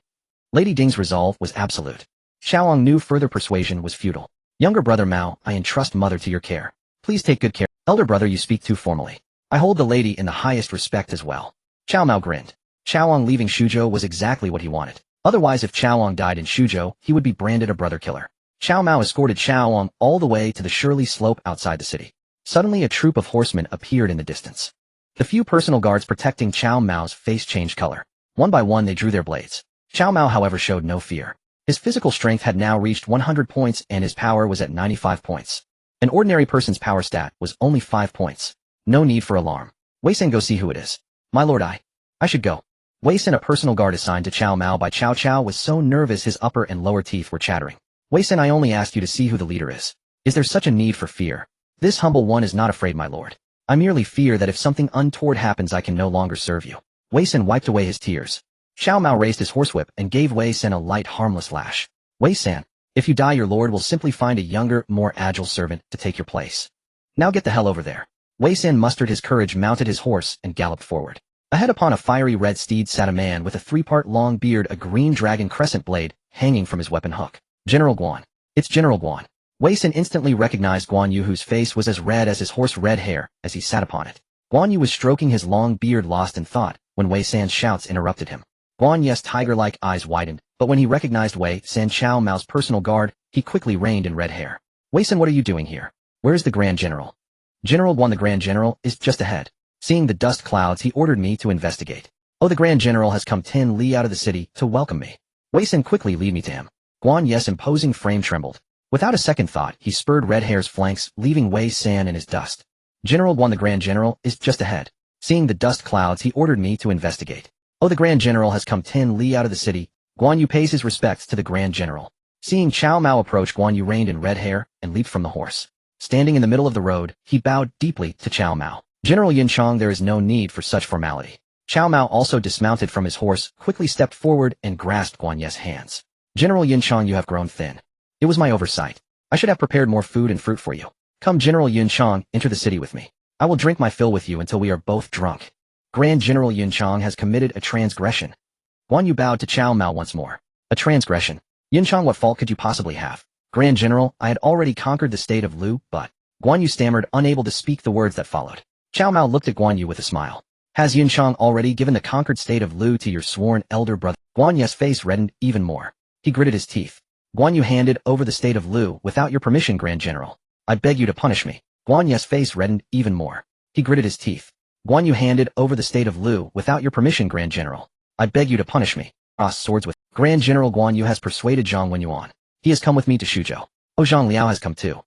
Lady Ding's resolve was absolute. Cao Ong knew further persuasion was futile. Younger brother Mao, I entrust mother to your care. Please take good care. Elder brother, you speak too formally. I hold the lady in the highest respect as well. Cao Mao grinned. Cao Ong leaving Xuzhou was exactly what he wanted. Otherwise, if Cao Ong died in Xuzhou, he would be branded a brother killer. Cao Mao escorted Cao Ong all the way to the Shirley slope outside the city. Suddenly, a troop of horsemen appeared in the distance. The few personal guards protecting Cao Mao's face changed color. One by one, they drew their blades. Cao Mao, however, showed no fear. His physical strength had now reached 100 points and his power was at 95 points. An ordinary person's power stat was only 5 points. No need for alarm. Wei San, go see who it is. My lord, I should go. Wei San, a personal guard assigned to Cao Mao by Cao Cao, was so nervous his upper and lower teeth were chattering. Wei San, I only asked you to see who the leader is. Is there such a need for fear? This humble one is not afraid, my lord. I merely fear that if something untoward happens, I can no longer serve you. Wei San wiped away his tears. Cao Mao raised his horsewhip and gave Wei San a light, harmless lash. Wei San, if you die, your lord will simply find a younger, more agile servant to take your place. Now get the hell over there. Wei San mustered his courage, mounted his horse, and galloped forward. Ahead upon a fiery red steed sat a man with a 3-part long beard, a green dragon crescent blade hanging from his weapon hook. General Guan. It's General Guan. Wei San instantly recognized Guan Yu, whose face was as red as his horse's red hair as he sat upon it. Guan Yu was stroking his long beard, lost in thought, when Wei San's shouts interrupted him. Guan Yu's tiger-like eyes widened, but when he recognized Wei San, Cao Mao's personal guard, he quickly reined in red hair. Wei San, what are you doing here? Where is the Grand General? General Guan, the Grand General is just ahead. Seeing the dust clouds, he ordered me to investigate. Oh, the Grand General has come 10 li out of the city to welcome me. Wei San, quickly lead me to him. Guan Yu's imposing frame trembled. Without a second thought, he spurred Red Hair's flanks, leaving Wei San in his dust. General Guan, the Grand General is just ahead. Seeing the dust clouds, he ordered me to investigate. Oh, the Grand General has come 10 li out of the city. Guan Yu pays his respects to the Grand General. Seeing Cao Mao approach, Guan Yu reined in Red Hair and leaped from the horse. Standing in the middle of the road, he bowed deeply to Cao Mao. General Yinchang, there is no need for such formality. Cao Mao also dismounted from his horse, quickly stepped forward and grasped Guan Yu's hands. General Yinchang, you have grown thin. It was my oversight. I should have prepared more food and fruit for you. Come, General Yinchang, enter the city with me. I will drink my fill with you until we are both drunk. Grand General Yinchang has committed a transgression. Guan Yu bowed to Cao Mao once more. A transgression? Yinchang, what fault could you possibly have? Grand General, I had already conquered the state of Lu, but... Guan Yu stammered, unable to speak the words that followed. Cao Mao looked at Guan Yu with a smile. Has Yinchang already given the conquered state of Lu to your sworn elder brother? Guan Yu's face reddened even more. He gritted his teeth. Guan Yu handed over the state of Lu without your permission, Grand General. I beg you to punish me. Guan Yu's face reddened even more. He gritted his teeth. Guan Yu handed over the state of Lu without your permission, Grand General. I beg you to punish me. Crossed swords with Grand General. Guan Yu has persuaded Zhang Wenyuan. He has come with me to Xuzhou. Oh, Zhang Liao has come too.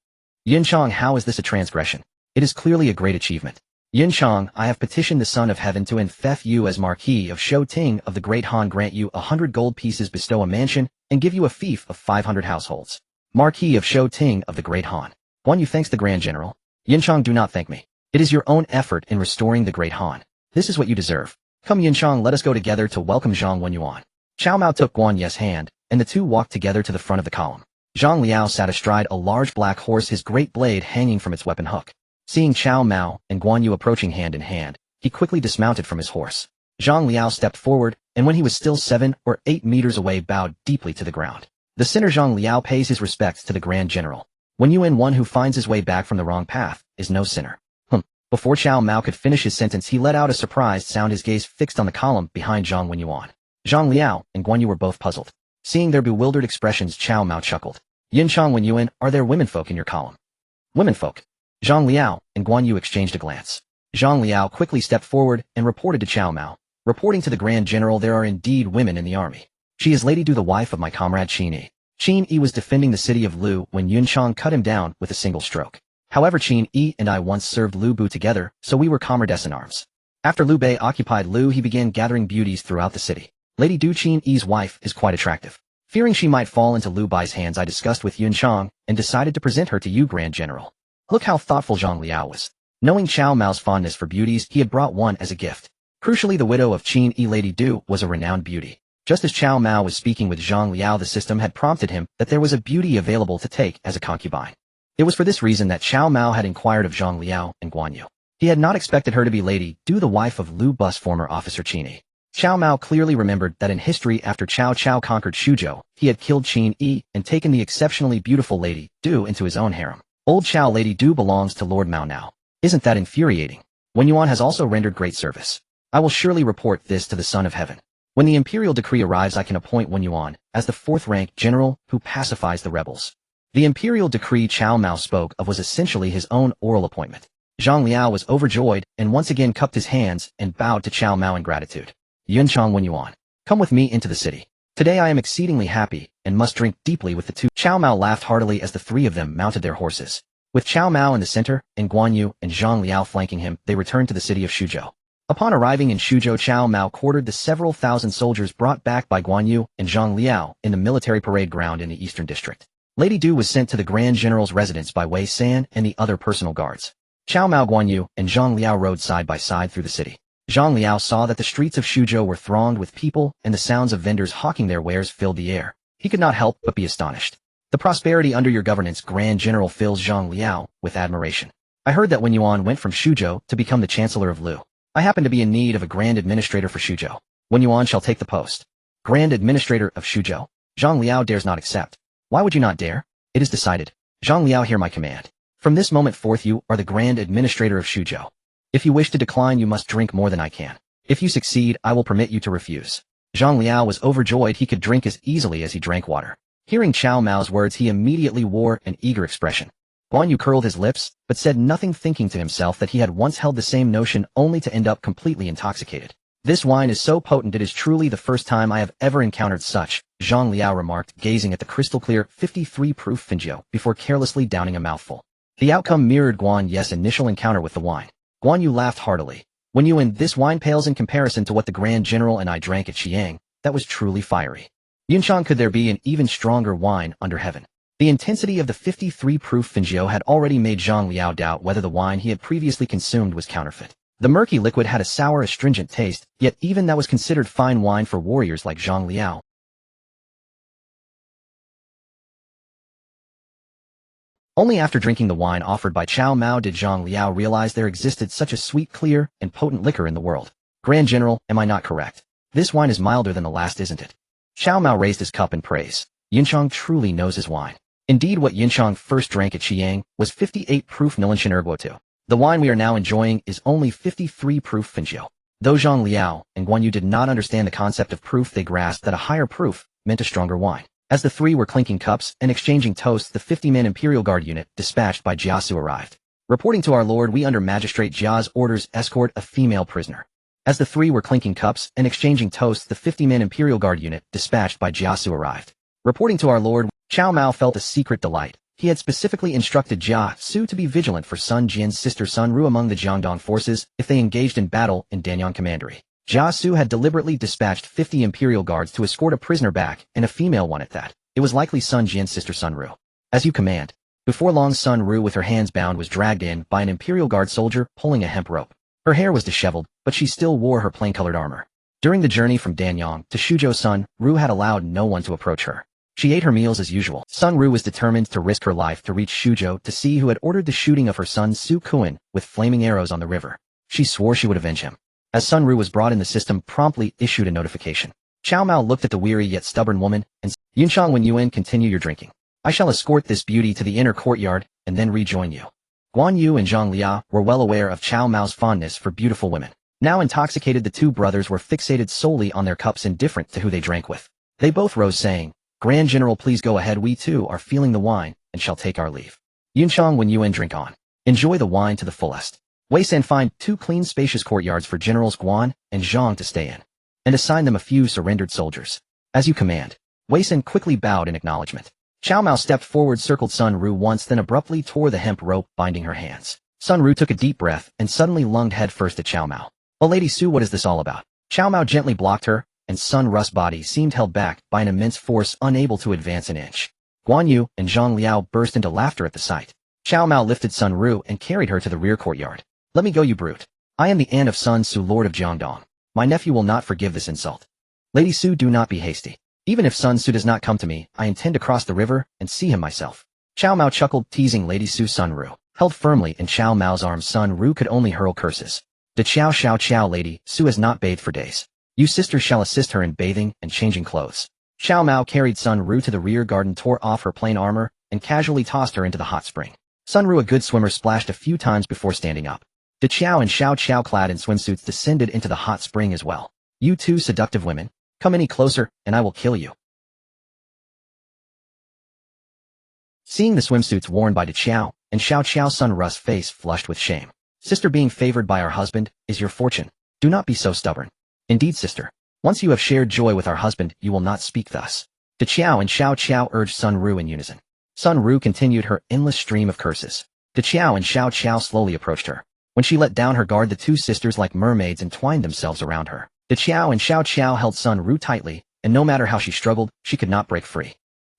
Yinchang, how is this a transgression? It is clearly a great achievement. Yinchang, I have petitioned the Son of Heaven to enfeoff you as Marquis of Shou Ting of the Great Han, grant you 100 gold pieces, bestow a mansion, and give you a fief of 500 households. Marquis of Shou Ting of the Great Han. Guan Yu thanks the Grand General. Yinchang, do not thank me. It is your own effort in restoring the Great Han. This is what you deserve. Come, Yinchang, let us go together to welcome Zhang Wenyuan. Cao Mao took Guan Yu's hand, and the two walked together to the front of the column. Zhang Liao sat astride a large black horse, his great blade hanging from its weapon hook. Seeing Cao Mao and Guan Yu approaching hand in hand, he quickly dismounted from his horse. Zhang Liao stepped forward, and when he was still 7 or 8 meters away, bowed deeply to the ground. The sinner Zhang Liao pays his respects to the Grand General. When you and one who finds his way back from the wrong path is no sinner. Before Cao Mao could finish his sentence, he let out a surprised sound, his gaze fixed on the column behind Zhang Wenyuan. Zhang Liao and Guan Yu were both puzzled. Seeing their bewildered expressions, Cao Mao chuckled. Yinchang, Wenyuan, are there womenfolk in your column? Womenfolk? Zhang Liao and Guan Yu exchanged a glance. Zhang Liao quickly stepped forward and reported to Cao Mao. Reporting to the Grand General, there are indeed women in the army. She is Lady Zou, the wife of my comrade Qin Yi. Qin Yi was defending the city of Lu when Yun Chang cut him down with a single stroke. However, Qin Yi and I once served Lu Bu together, so we were comrades in arms. After Liu Bei occupied Lu, he began gathering beauties throughout the city. Lady Zou, Qin Yi's wife, is quite attractive. Fearing she might fall into Liu Bai's hands, I discussed with Yun Chang and decided to present her to you, Grand General. Look how thoughtful Zhang Liao was. Knowing Cao Mao's fondness for beauties, he had brought one as a gift. Crucially, the widow of Qin Yi, Lady Zou, was a renowned beauty. Just as Cao Mao was speaking with Zhang Liao, the system had prompted him that there was a beauty available to take as a concubine. It was for this reason that Cao Mao had inquired of Zhang Liao and Guan Yu. He had not expected her to be Lady Zou, the wife of Liu Bu's former officer Qin Yi. Cao Mao clearly remembered that in history, after Cao Cao conquered Suzhou, he had killed Qin Yi and taken the exceptionally beautiful Lady Zou into his own harem. Old Cao Lady Zou belongs to Lord Mao now. Isn't that infuriating? Wen Yuan has also rendered great service. I will surely report this to the Son of Heaven. When the imperial decree arrives, I can appoint Wen Yuan as the 4th-rank general who pacifies the rebels. The imperial decree Cao Mao spoke of was essentially his own oral appointment. Zhang Liao was overjoyed and once again cupped his hands and bowed to Cao Mao in gratitude. Yun Chang, Wen Yuan, come with me into the city. Today I am exceedingly happy and must drink deeply with the two. Cao Mao laughed heartily as the three of them mounted their horses. With Cao Mao in the center and Guan Yu and Zhang Liao flanking him, they returned to the city of Suzhou. Upon arriving in Suzhou, Cao Mao quartered the several thousand soldiers brought back by Guan Yu and Zhang Liao in the military parade ground in the eastern district. Lady Zou was sent to the Grand General's residence by Wei San and the other personal guards. Cao Mao, Guan Yu, and Zhang Liao rode side by side through the city. Zhang Liao saw that the streets of Suzhou were thronged with people and the sounds of vendors hawking their wares filled the air. He could not help but be astonished. The prosperity under your governance, Grand General, fills Zhang Liao with admiration. I heard that Wen Yuan went from Suzhou to become the Chancellor of Lu. I happen to be in need of a Grand Administrator for Suzhou. Wen Yuan shall take the post. Grand Administrator of Suzhou. Zhang Liao dares not accept. Why would you not dare? It is decided. Zhang Liao, hear my command. From this moment forth you are the Grand Administrator of Suzhou. If you wish to decline, you must drink more than I can. If you succeed, I will permit you to refuse. Zhang Liao was overjoyed. He could drink as easily as he drank water. Hearing Cao Mao's words, he immediately wore an eager expression. Guan Yu curled his lips, but said nothing, thinking to himself that he had once held the same notion only to end up completely intoxicated. This wine is so potent, it is truly the first time I have ever encountered such, Zhang Liao remarked, gazing at the crystal-clear 53-proof Finjiu before carelessly downing a mouthful. The outcome mirrored Guan Yu's initial encounter with the wine. Guan Yu laughed heartily. Wen Yuan, this wine pales in comparison to what the Grand General and I drank at Xiang. That was truly fiery. Yun Chang, could there be an even stronger wine under heaven? The intensity of the 53-proof Finjiu had already made Zhang Liao doubt whether the wine he had previously consumed was counterfeit. The murky liquid had a sour, astringent taste, yet even that was considered fine wine for warriors like Zhang Liao. Only after drinking the wine offered by Cao Mao did Zhang Liao realize there existed such a sweet, clear, and potent liquor in the world. Grand General, am I not correct? This wine is milder than the last, isn't it? Cao Mao raised his cup in praise. Yun Chang truly knows his wine. Indeed, what Yun Chang first drank at Xiang was 58-proof Nilanshan Erguo. The wine we are now enjoying is only 53-proof Finjiu. Though Zhang Liao and Guan Yu did not understand the concept of proof, they grasped that a higher proof meant a stronger wine. As the three were clinking cups and exchanging toasts, the 50-man Imperial Guard unit dispatched by Jiasu arrived. Reporting to our lord, we under Magistrate Jia's orders escort a female prisoner. As the three were clinking cups and exchanging toasts, the 50-man Imperial Guard unit dispatched by Jiasu arrived. Reporting to our lord, Cao Mao felt a secret delight. He had specifically instructed Jiasu to be vigilant for Sun Jian's sister Sun Ru among the Jiangdong forces if they engaged in battle in Danyang Commandery. Jiasu had deliberately dispatched 50 Imperial Guards to escort a prisoner back, and a female one at that. It was likely Sun Jian's sister Sun Ru. As you command. Before long, Sun Ru, with her hands bound, was dragged in by an Imperial Guard soldier pulling a hemp rope. Her hair was disheveled, but she still wore her plain-colored armor. During the journey from Danyang to Suzhou, Sun Ru had allowed no one to approach her. She ate her meals as usual. Sun Ru was determined to risk her life to reach Suzhou to see who had ordered the shooting of her son Su Kuan with flaming arrows on the river. She swore she would avenge him. As Sun Ru was brought in, the system promptly issued a notification. Cao Mao looked at the weary yet stubborn woman and said, Yun Chang, Wen Yuan, continue your drinking. I shall escort this beauty to the inner courtyard and then rejoin you. Guan Yu and Zhang Liao were well aware of Cao Mao's fondness for beautiful women. Now intoxicated, the two brothers were fixated solely on their cups, indifferent to who they drank with. They both rose, saying, Grand General, please go ahead. We too are feeling the wine and shall take our leave. Yun Chang, Wen Yuan, drink on. Enjoy the wine to the fullest. Wei San find 2 clean spacious courtyards for Generals Guan and Zhang to stay in, and assign them a few surrendered soldiers. As you command. Wei San quickly bowed in acknowledgement. Cao Mao stepped forward, circled Sun Ru once, then abruptly tore the hemp rope binding her hands. Sun Ru took a deep breath and suddenly lunged headfirst at Cao Mao. "Oh, Lady Zou, what is this all about?" Cao Mao gently blocked her, and Sun Ru's body seemed held back by an immense force, unable to advance an inch. Guan Yu and Zhang Liao burst into laughter at the sight. Cao Mao lifted Sun Ru and carried her to the rear courtyard. "Let me go, you brute. I am the aunt of Sun Su, Lord of Jiangdong. My nephew will not forgive this insult. Lady Zou, do not be hasty. Even if Sun Su does not come to me, I intend to cross the river and see him myself." Cao Mao chuckled, teasing Lady Zou. Sun Ru held firmly in Cao Mao's arms. Sun Ru could only hurl curses. "De Xiao Xiao Xiao, Lady Zou has not bathed for days. You sisters shall assist her in bathing and changing clothes." Cao Mao carried Sun Ru to the rear garden, tore off her plain armor, and casually tossed her into the hot spring. Sun Ru, a good swimmer, splashed a few times before standing up. De Xiao and Xiao Xiao, clad in swimsuits, descended into the hot spring as well. "You 2 seductive women, come any closer, and I will kill you." Seeing the swimsuits worn by De Xiao and Xiao Xiao, Sun Ru's face flushed with shame. "Sister, being favored by our husband is your fortune. Do not be so stubborn." "Indeed, sister. Once you have shared joy with our husband, you will not speak thus." De Xiao and Xiao Xiao urged Sun Ru in unison. Sun Ru continued her endless stream of curses. De Xiao and Xiao Xiao slowly approached her. When she let down her guard, the 2 sisters, like mermaids, entwined themselves around her. De Xiao and Xiao Xiao held Sun Ru tightly, and no matter how she struggled, she could not break free.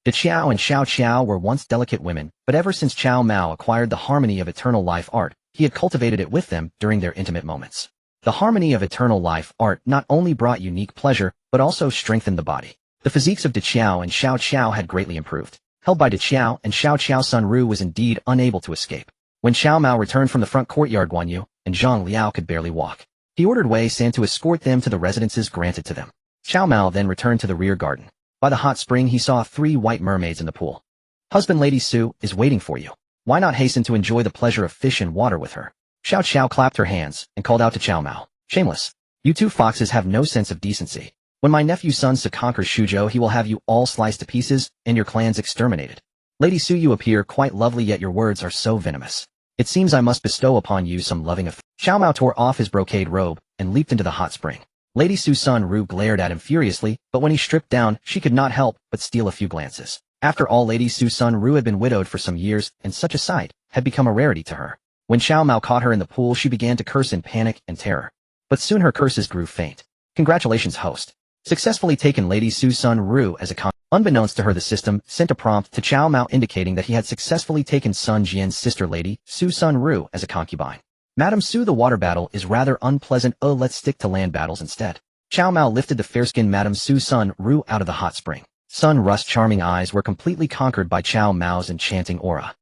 De Xiao and Xiao Xiao were once delicate women, but ever since Cao Mao acquired the harmony of eternal life art, he had cultivated it with them during their intimate moments. The harmony of eternal life art not only brought unique pleasure, but also strengthened the body. The physiques of De Xiao and Xiao Xiao had greatly improved. Held by De Xiao and Xiao Xiao, Sun Ru was indeed unable to escape. When Cao Mao returned from the front courtyard, Guan Yu and Zhang Liao could barely walk. He ordered Wei San to escort them to the residences granted to them. Cao Mao then returned to the rear garden. By the hot spring, he saw 3 white mermaids in the pool. "Husband, Lady Zou is waiting for you. Why not hasten to enjoy the pleasure of fish and water with her?" Xiao Xiao clapped her hands and called out to Cao Mao. "Shameless. You 2 foxes have no sense of decency. When my nephew Sun Su conquers Shuzhou, he will have you all sliced to pieces and your clans exterminated. Lady Zou, you appear quite lovely, yet your words are so venomous. It seems I must bestow upon you some loving affection." Cao Mao tore off his brocade robe and leaped into the hot spring. Lady Zou. Sun Ru glared at him furiously, but when he stripped down, she could not help but steal a few glances. After all, Lady Zou. Sun Ru had been widowed for some years, and such a sight had become a rarity to her. When Cao Mao caught her in the pool, she began to curse in panic and terror. But soon her curses grew faint. "Congratulations, host. Successfully taken Lady Zou." Sun Ru, as a unbeknownst to her, the system sent a prompt to Cao Mao indicating that he had successfully taken Sun Jian's sister, Lady Zou. Sun Ru, as a concubine. "Madam Zou, the water battle is rather unpleasant. Oh, let's stick to land battles instead." Cao Mao lifted the fair-skinned Madam Zou. Sun Ru out of the hot spring. Sun Ru's charming eyes were completely conquered by Cao Mao's enchanting aura.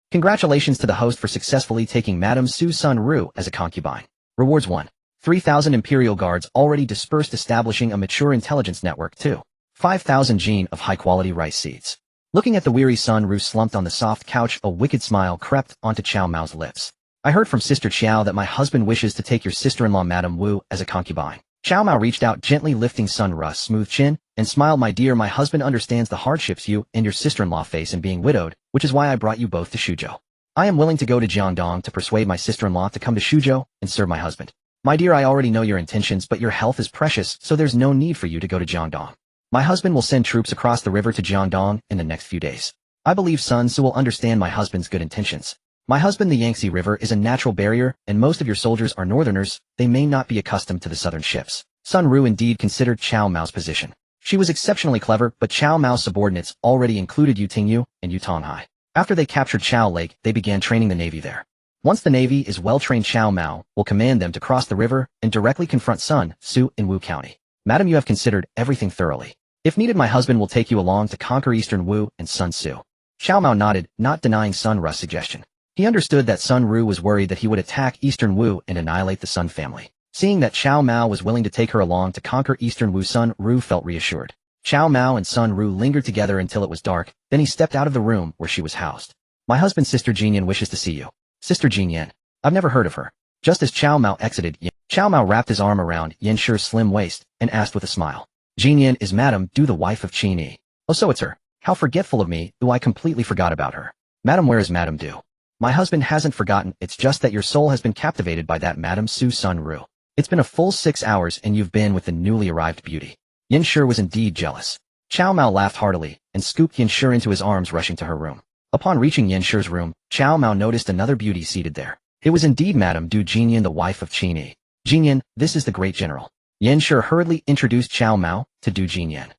"Congratulations to the host for successfully taking Madam Zou. Sun Ru as a concubine. Rewards 1. 3,000 Imperial Guards already dispersed, establishing a mature intelligence network. 2. 5,000 gene of high-quality rice seeds." Looking at the weary Sun Ru slumped on the soft couch, a wicked smile crept onto Cao Mao's lips. "I heard from Sister Qiao that my husband wishes to take your sister-in-law Madame Wu as a concubine." Cao Mao reached out, gently lifting Sun Ru's smooth chin, and smiled. "My dear, my husband understands the hardships you and your sister-in-law face in being widowed, which is why I brought you both to Shuzhou. I am willing to go to Jiangdong to persuade my sister-in-law to come to Shuzhou and serve my husband. My dear, I already know your intentions, but your health is precious, so there's no need for you to go to Jiangdong. My husband will send troops across the river to Jiangdong in the next few days. I believe Sun Su will understand my husband's good intentions. My husband, the Yangtze River is a natural barrier, and most of your soldiers are northerners. They may not be accustomed to the southern ships." Sun Ru indeed considered Cao Mao's position. She was exceptionally clever, but Cao Mao's subordinates already included Yu Tingyu and Yu Tonghai. After they captured Chao Lake, they began training the navy there. Once the navy is well-trained, Cao Mao will command them to cross the river and directly confront Sun Su in Wu County. "Madam, you have considered everything thoroughly. If needed, my husband will take you along to conquer Eastern Wu and Sun Su." Cao Mao nodded, not denying Sun Ru's suggestion. He understood that Sun Ru was worried that he would attack Eastern Wu and annihilate the Sun family. Seeing that Cao Mao was willing to take her along to conquer Eastern Wu, Sun Ru felt reassured. Cao Mao and Sun Ru lingered together until it was dark, then he stepped out of the room where she was housed. "My husband, Sister Jinyan, wishes to see you." "Sister Jinyan? I've never heard of her." Just as Cao Mao exited, Cao Mao wrapped his arm around Yan Shi's slim waist and asked with a smile. "Jinyan is Madame Du, the wife of Qin Yi." "Oh, so it's her. How forgetful of me, I completely forgot about her." "Madam, where is Madame Du?" My husband hasn't forgotten, it's just that your soul has been captivated by that Madame Su Sun Ru. It's been a full 6 hours and you've been with the newly arrived beauty. Yin Shi was indeed jealous. Cao Mao laughed heartily and scooped Yin Shi into his arms, rushing to her room. Upon reaching Yin Shi's room, Cao Mao noticed another beauty seated there. It was indeed Madame Du Jinyan, the wife of Qin Yi. Jinyan, this is the great general. Yin Shi hurriedly introduced Cao Mao to Du Jinyan.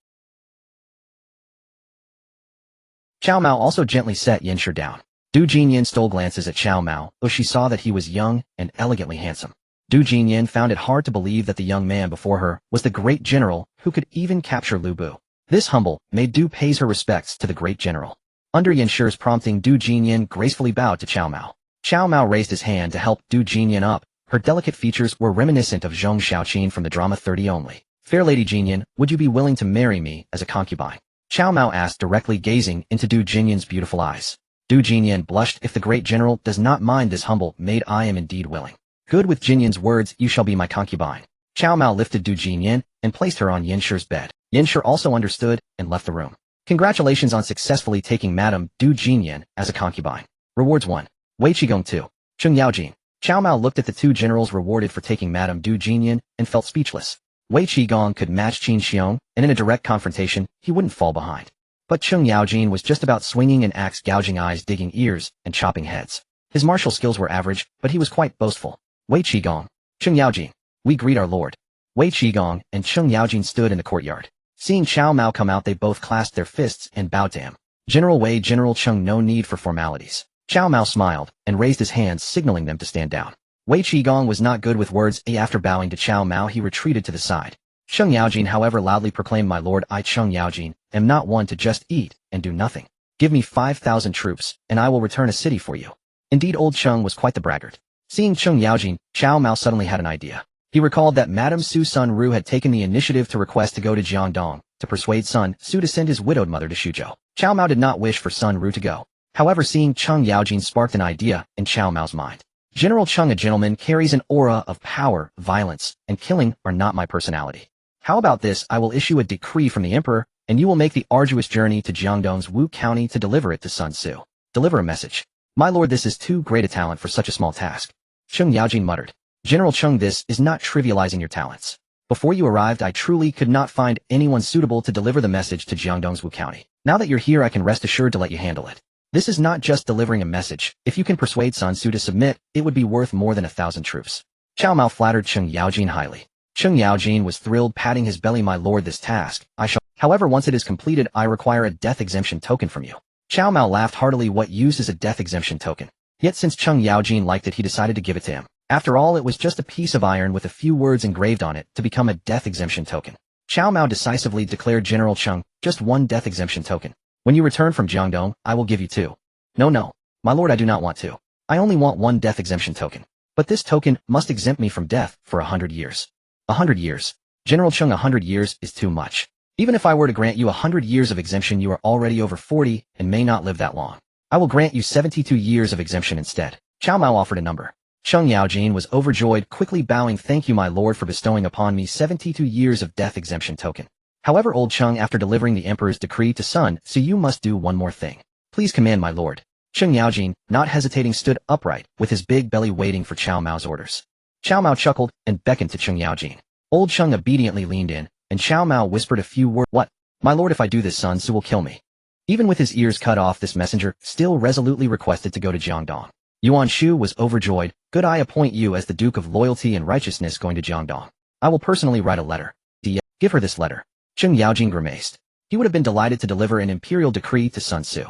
Cao Mao also gently set Yin Shi down. Du Jinyan stole glances at Cao Mao, though she saw that he was young and elegantly handsome. Du Jinyan found it hard to believe that the young man before her was the great general who could even capture Lu Bu. This humble made Du pays her respects to the great general. Under Yin Shi's prompting, Du Jinyan gracefully bowed to Cao Mao. Cao Mao raised his hand to help Du Jinyan up. Her delicate features were reminiscent of Zhang Xiu from the drama 30 Only. Fair Lady Jinyan, would you be willing to marry me as a concubine? Cao Mao asked, directly gazing into Du Jinyan's beautiful eyes. Du Jinyan blushed. If the great general does not mind this humble maid, I am indeed willing. Good, with Jinyan's words, you shall be my concubine. Cao Mao lifted Du Jinyan and placed her on Yin Shi's bed. Yin Shi also understood and left the room. Congratulations on successfully taking Madame Du Jinyan as a concubine. Rewards 1. Wei Qigong 2. Cheng Yaojin. Cao Mao looked at the two generals rewarded for taking Madame Du Jinyan and felt speechless. Wei Qigong could match Qin Xiong, and in a direct confrontation, he wouldn't fall behind. But Cheng Yaojin was just about swinging an axe, gouging eyes, digging ears, and chopping heads. His martial skills were average, but he was quite boastful. Wei Qigong. Cheng Yaojin. We greet our lord. Wei Qigong and Cheng Yaojin stood in the courtyard. Seeing Cao Mao come out, they both clasped their fists and bowed to him. General Wei, General Cheng, no need for formalities. Cao Mao smiled and raised his hands, signaling them to stand down. Wei Qigong was not good with words. After bowing to Cao Mao, he retreated to the side. Cheng Yaojin, however, loudly proclaimed, my lord, I Cheng Yaojin am not one to just eat and do nothing. Give me 5,000 troops, and I will return a city for you. Indeed, old Cheng was quite the braggart. Seeing Cheng Yaojin, Cao Mao suddenly had an idea. He recalled that Madame Su Sun Ru had taken the initiative to request to go to Jiangdong to persuade Sun Su to send his widowed mother to Xuzhou. Cao Mao did not wish for Sun Ru to go. However, seeing Cheng Yaojin sparked an idea in Cao Mao's mind. General Cheng, a gentleman, carries an aura of power, violence, and killing are not my personality. How about this? I will issue a decree from the emperor, and you will make the arduous journey to Jiangdong's Wu County to deliver it to Sun Su. Deliver a message. My lord, this is too great a talent for such a small task. Cheng Yaojin muttered. General Cheng, this is not trivializing your talents. Before you arrived, I truly could not find anyone suitable to deliver the message to Jiangdong's Wu County. Now that you're here, I can rest assured to let you handle it. This is not just delivering a message. If you can persuade Sun Su to submit, it would be worth more than 1,000 troops. Cao Mao flattered Cheng Yaojin highly. Cheng Yaojin was thrilled, patting his belly. My lord, this task, I shall. However, once it is completed, I require a death exemption token from you. Cao Mao laughed heartily. What use is a death exemption token? Yet since Cheng Yaojin liked it, he decided to give it to him. After all, it was just a piece of iron with a few words engraved on it to become a death exemption token. Cao Mao decisively declared, General Cheng, just one death exemption token. When you return from Jiangdong, I will give you 2. No, my lord, I do not want 2. I only want 1 death exemption token. But this token must exempt me from death for 100 years. 100 years. General Cheng, 100 years is too much. Even if I were to grant you 100 years of exemption, you are already over 40 and may not live that long. I will grant you 72 years of exemption instead. Cao Mao offered a number. Cheng Yaojin was overjoyed, quickly bowing. Thank you, my lord, for bestowing upon me 72 years of death exemption token. However, old Cheng, after delivering the emperor's decree to Sun Su, you must do one more thing. Please command, my lord. Cheng Yaojin, not hesitating, stood upright, with his big belly waiting for Cao Mao's orders. Cao Mao chuckled and beckoned to Cheng Yaojin. Old Cheng obediently leaned in, and Cao Mao whispered a few words. What? My lord, if I do this, Sun Su will kill me. Even with his ears cut off, this messenger still resolutely requested to go to Jiangdong. Yuan Shu was overjoyed. Good, I appoint you as the Duke of Loyalty and Righteousness going to Jiangdong. I will personally write a letter. Give her this letter. Cheng Yaojin grimaced. He would have been delighted to deliver an imperial decree to Sun Su.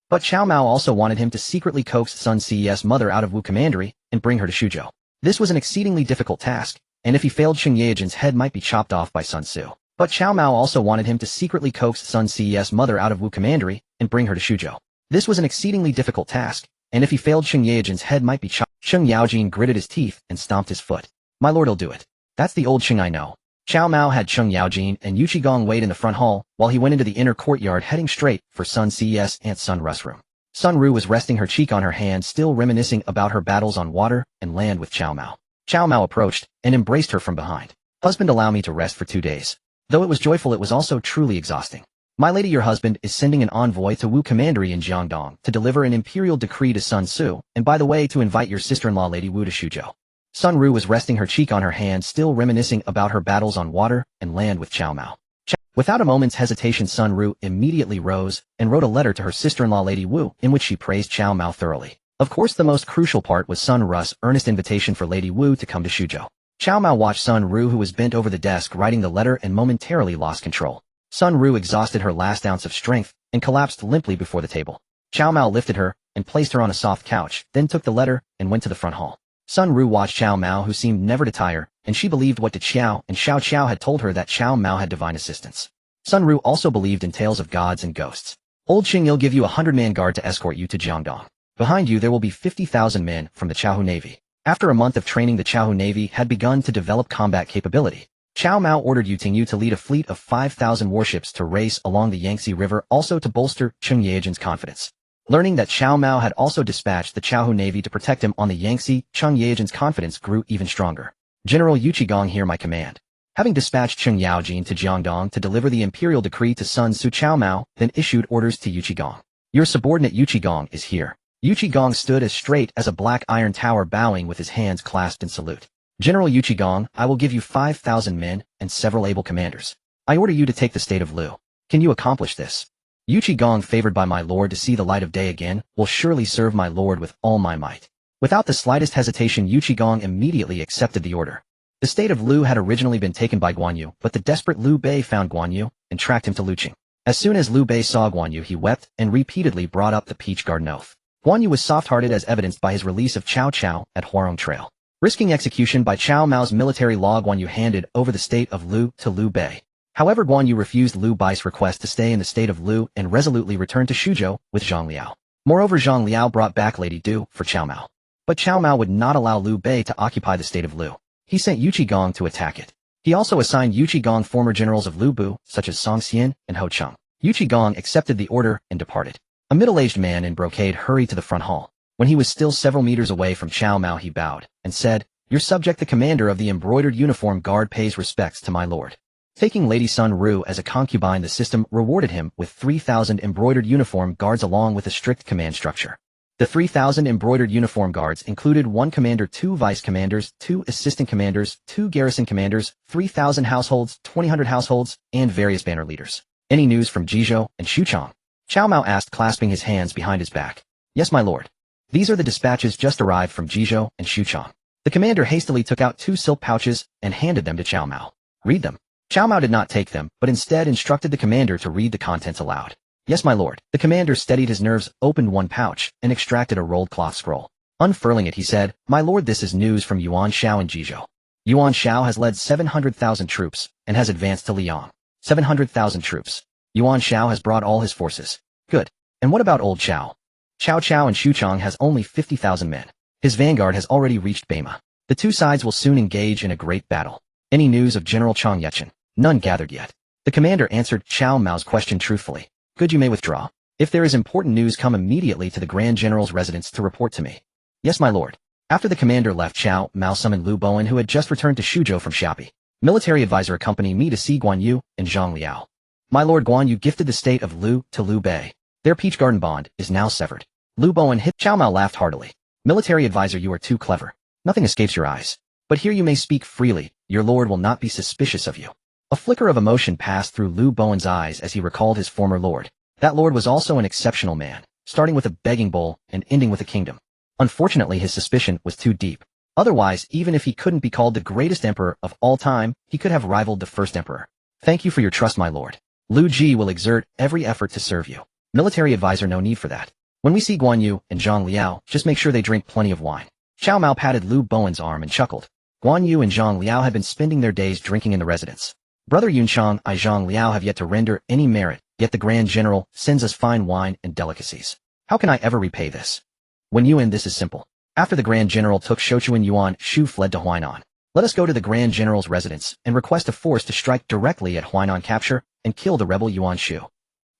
But Cao Mao also wanted him to secretly coax Sun Su's mother out of Wu Commandery and bring her to Xuzhou. This was an exceedingly difficult task, and if he failed, Cheng Yaojin's head might be chopped off by Sun Su. But Cao Mao also wanted him to secretly coax Sun Su's mother out of Wu Commandery and bring her to Xuzhou. This was an exceedingly difficult task, and if he failed, Cheng Yaojin's head might be chopped. Cheng Yaojin gritted his teeth and stomped his foot. My lord'll do it. That's the old Cheng I know. Cao Mao had Cheng Yaojin and Yu Qigong wait in the front hall while he went into the inner courtyard, heading straight for Sun Su's Aunt Sun Ru's room. Sun Ru was resting her cheek on her hand, still reminiscing about her battles on water and land with Cao Mao. Cao Mao approached and embraced her from behind. Husband, allow me to rest for 2 days. Though it was joyful, it was also truly exhausting. My lady your husband is sending an envoy to Wu Commandery in Jiangdong to deliver an imperial decree to Sun Su, and by the way to invite your sister-in-law Lady Wu to Shuzhou. Sun Ru was resting her cheek on her hand, still reminiscing about her battles on water and land with Cao Mao. Without a moment's hesitation, Sun Ru immediately rose and wrote a letter to her sister-in-law Lady Wu in which she praised Cao Mao thoroughly. Of course, the most crucial part was Sun Ru's earnest invitation for Lady Wu to come to Shuzhou. Cao Mao watched Sun Ru, who was bent over the desk writing the letter, and momentarily lost control. Sun Ru exhausted her last ounce of strength and collapsed limply before the table. Cao Mao lifted her and placed her on a soft couch, then took the letter and went to the front hall. Sun Ru watched Cao Mao, who seemed never to tire, and she believed what De Qiao and Xiao Qiao had told her, that Cao Mao had divine assistance. Sun Ru also believed in tales of gods and ghosts. Old Qing will give you 100-man guard to escort you to Jiangdong. Behind you there will be 50,000 men from the Chaohu Navy. After a month of training, the Chaohu Navy had begun to develop combat capability. Cao Mao ordered Yu Tingyu to lead a fleet of 5,000 warships to race along the Yangtze River, also to bolster Cheng Yejin's confidence. Learning that Cao Mao had also dispatched the Chaohu Navy to protect him on the Yangtze, Cheng Yejin's confidence grew even stronger. General Yu Qigong, hear my command. Having dispatched Cheng Yaojin to Jiangdong to deliver the imperial decree to Sun Su, Cao Mao then issued orders to Yu Qigong. Your subordinate Yu Qigong is here. Yu Qigong stood as straight as a black iron tower, bowing with his hands clasped in salute. General Yu Qigong, I will give you 5,000 men and several able commanders. I order you to take the state of Lu. Can you accomplish this? Yu Qigong, favored by my lord to see the light of day again, will surely serve my lord with all my might. Without the slightest hesitation, Yu Qigong immediately accepted the order. The state of Lu had originally been taken by Guan Yu, but the desperate Liu Bei found Guan Yu and tracked him to Luqing. As soon as Liu Bei saw Guan Yu, he wept and repeatedly brought up the Peach Garden oath. Guan Yu was soft-hearted, as evidenced by his release of Cao Cao at Huarong Trail. Risking execution by Cao Mao's military law, Guan Yu handed over the state of Lu to Liu Bei. However, Guan Yu refused Liu Bei's request to stay in the state of Lu and resolutely returned to Shuzhou with Zhang Liao. Moreover, Zhang Liao brought back Lady Zou for Cao Mao. But Cao Mao would not allow Liu Bei to occupy the state of Lu. He sent Yu Qigong to attack it. He also assigned Yu Qigong former generals of Lu Bu, such as Song Xian and Ho Cheng. Yu Qigong accepted the order and departed. A middle-aged man in brocade hurried to the front hall. When he was still several meters away from Cao Mao, he bowed and said, Your subject, the commander of the embroidered uniform guard, pays respects to my lord. Taking Lady Sun Ru as a concubine, the system rewarded him with 3,000 embroidered uniform guards along with a strict command structure. The 3,000 embroidered uniform guards included 1 commander, 2 vice commanders, 2 assistant commanders, 2 garrison commanders, 3,000 households, 2,000 households, and various banner leaders. Any news from Jizhou and Xuchang? Cao Mao asked, clasping his hands behind his back. Yes, my lord. These are the dispatches just arrived from Jizhou and Xuchang. The commander hastily took out 2 silk pouches and handed them to Cao Mao. Read them. Cao Mao did not take them, but instead instructed the commander to read the contents aloud. Yes, my lord. The commander steadied his nerves, opened one pouch, and extracted a rolled cloth scroll. Unfurling it, he said, My lord, this is news from Yuan Shao in Jizhou. Yuan Shao has led 700,000 troops and has advanced to Liang. 700,000 troops. Yuan Shao has brought all his forces. Good. And what about old Chao? Cao Cao and Xuchang has only 50,000 men. His vanguard has already reached Beima. The 2 sides will soon engage in a great battle. Any news of General Chang Yechen? None gathered yet. The commander answered Cao Mao's question truthfully. Good, you may withdraw. If there is important news, come immediately to the Grand General's residence to report to me. Yes, my lord. After the commander left, Cao Mao summoned Liu Bowen, who had just returned to Shuzhou from Xiapi. Military advisor, accompany me to see Guan Yu and Zhang Liao. My lord, Guan Yu gifted the state of Lu to Liu Bei. Their Peach Garden bond is now severed. Liu Bowen hit. Cao Mao laughed heartily. Military advisor, you are too clever. Nothing escapes your eyes. But here you may speak freely. Your lord will not be suspicious of you. A flicker of emotion passed through Liu Bowen's eyes as he recalled his former lord. That lord was also an exceptional man, starting with a begging bowl and ending with a kingdom. Unfortunately, his suspicion was too deep. Otherwise, even if he couldn't be called the greatest emperor of all time, he could have rivaled the first emperor. Thank you for your trust, my lord. Liu Ji will exert every effort to serve you. Military advisor, no need for that. When we see Guan Yu and Zhang Liao, just make sure they drink plenty of wine. Cao Mao patted Liu Bowen's arm and chuckled. Guan Yu and Zhang Liao had been spending their days drinking in the residence. Brother Yunchang and Zhang Liao have yet to render any merit, yet the Grand General sends us fine wine and delicacies. How can I ever repay this? When you end, this is simple. After the Grand General took Shochuan, Yuan Shu fled to Huainan. Let us go to the Grand General's residence and request a force to strike directly at Huainan, capture and kill the rebel Yuan Shu.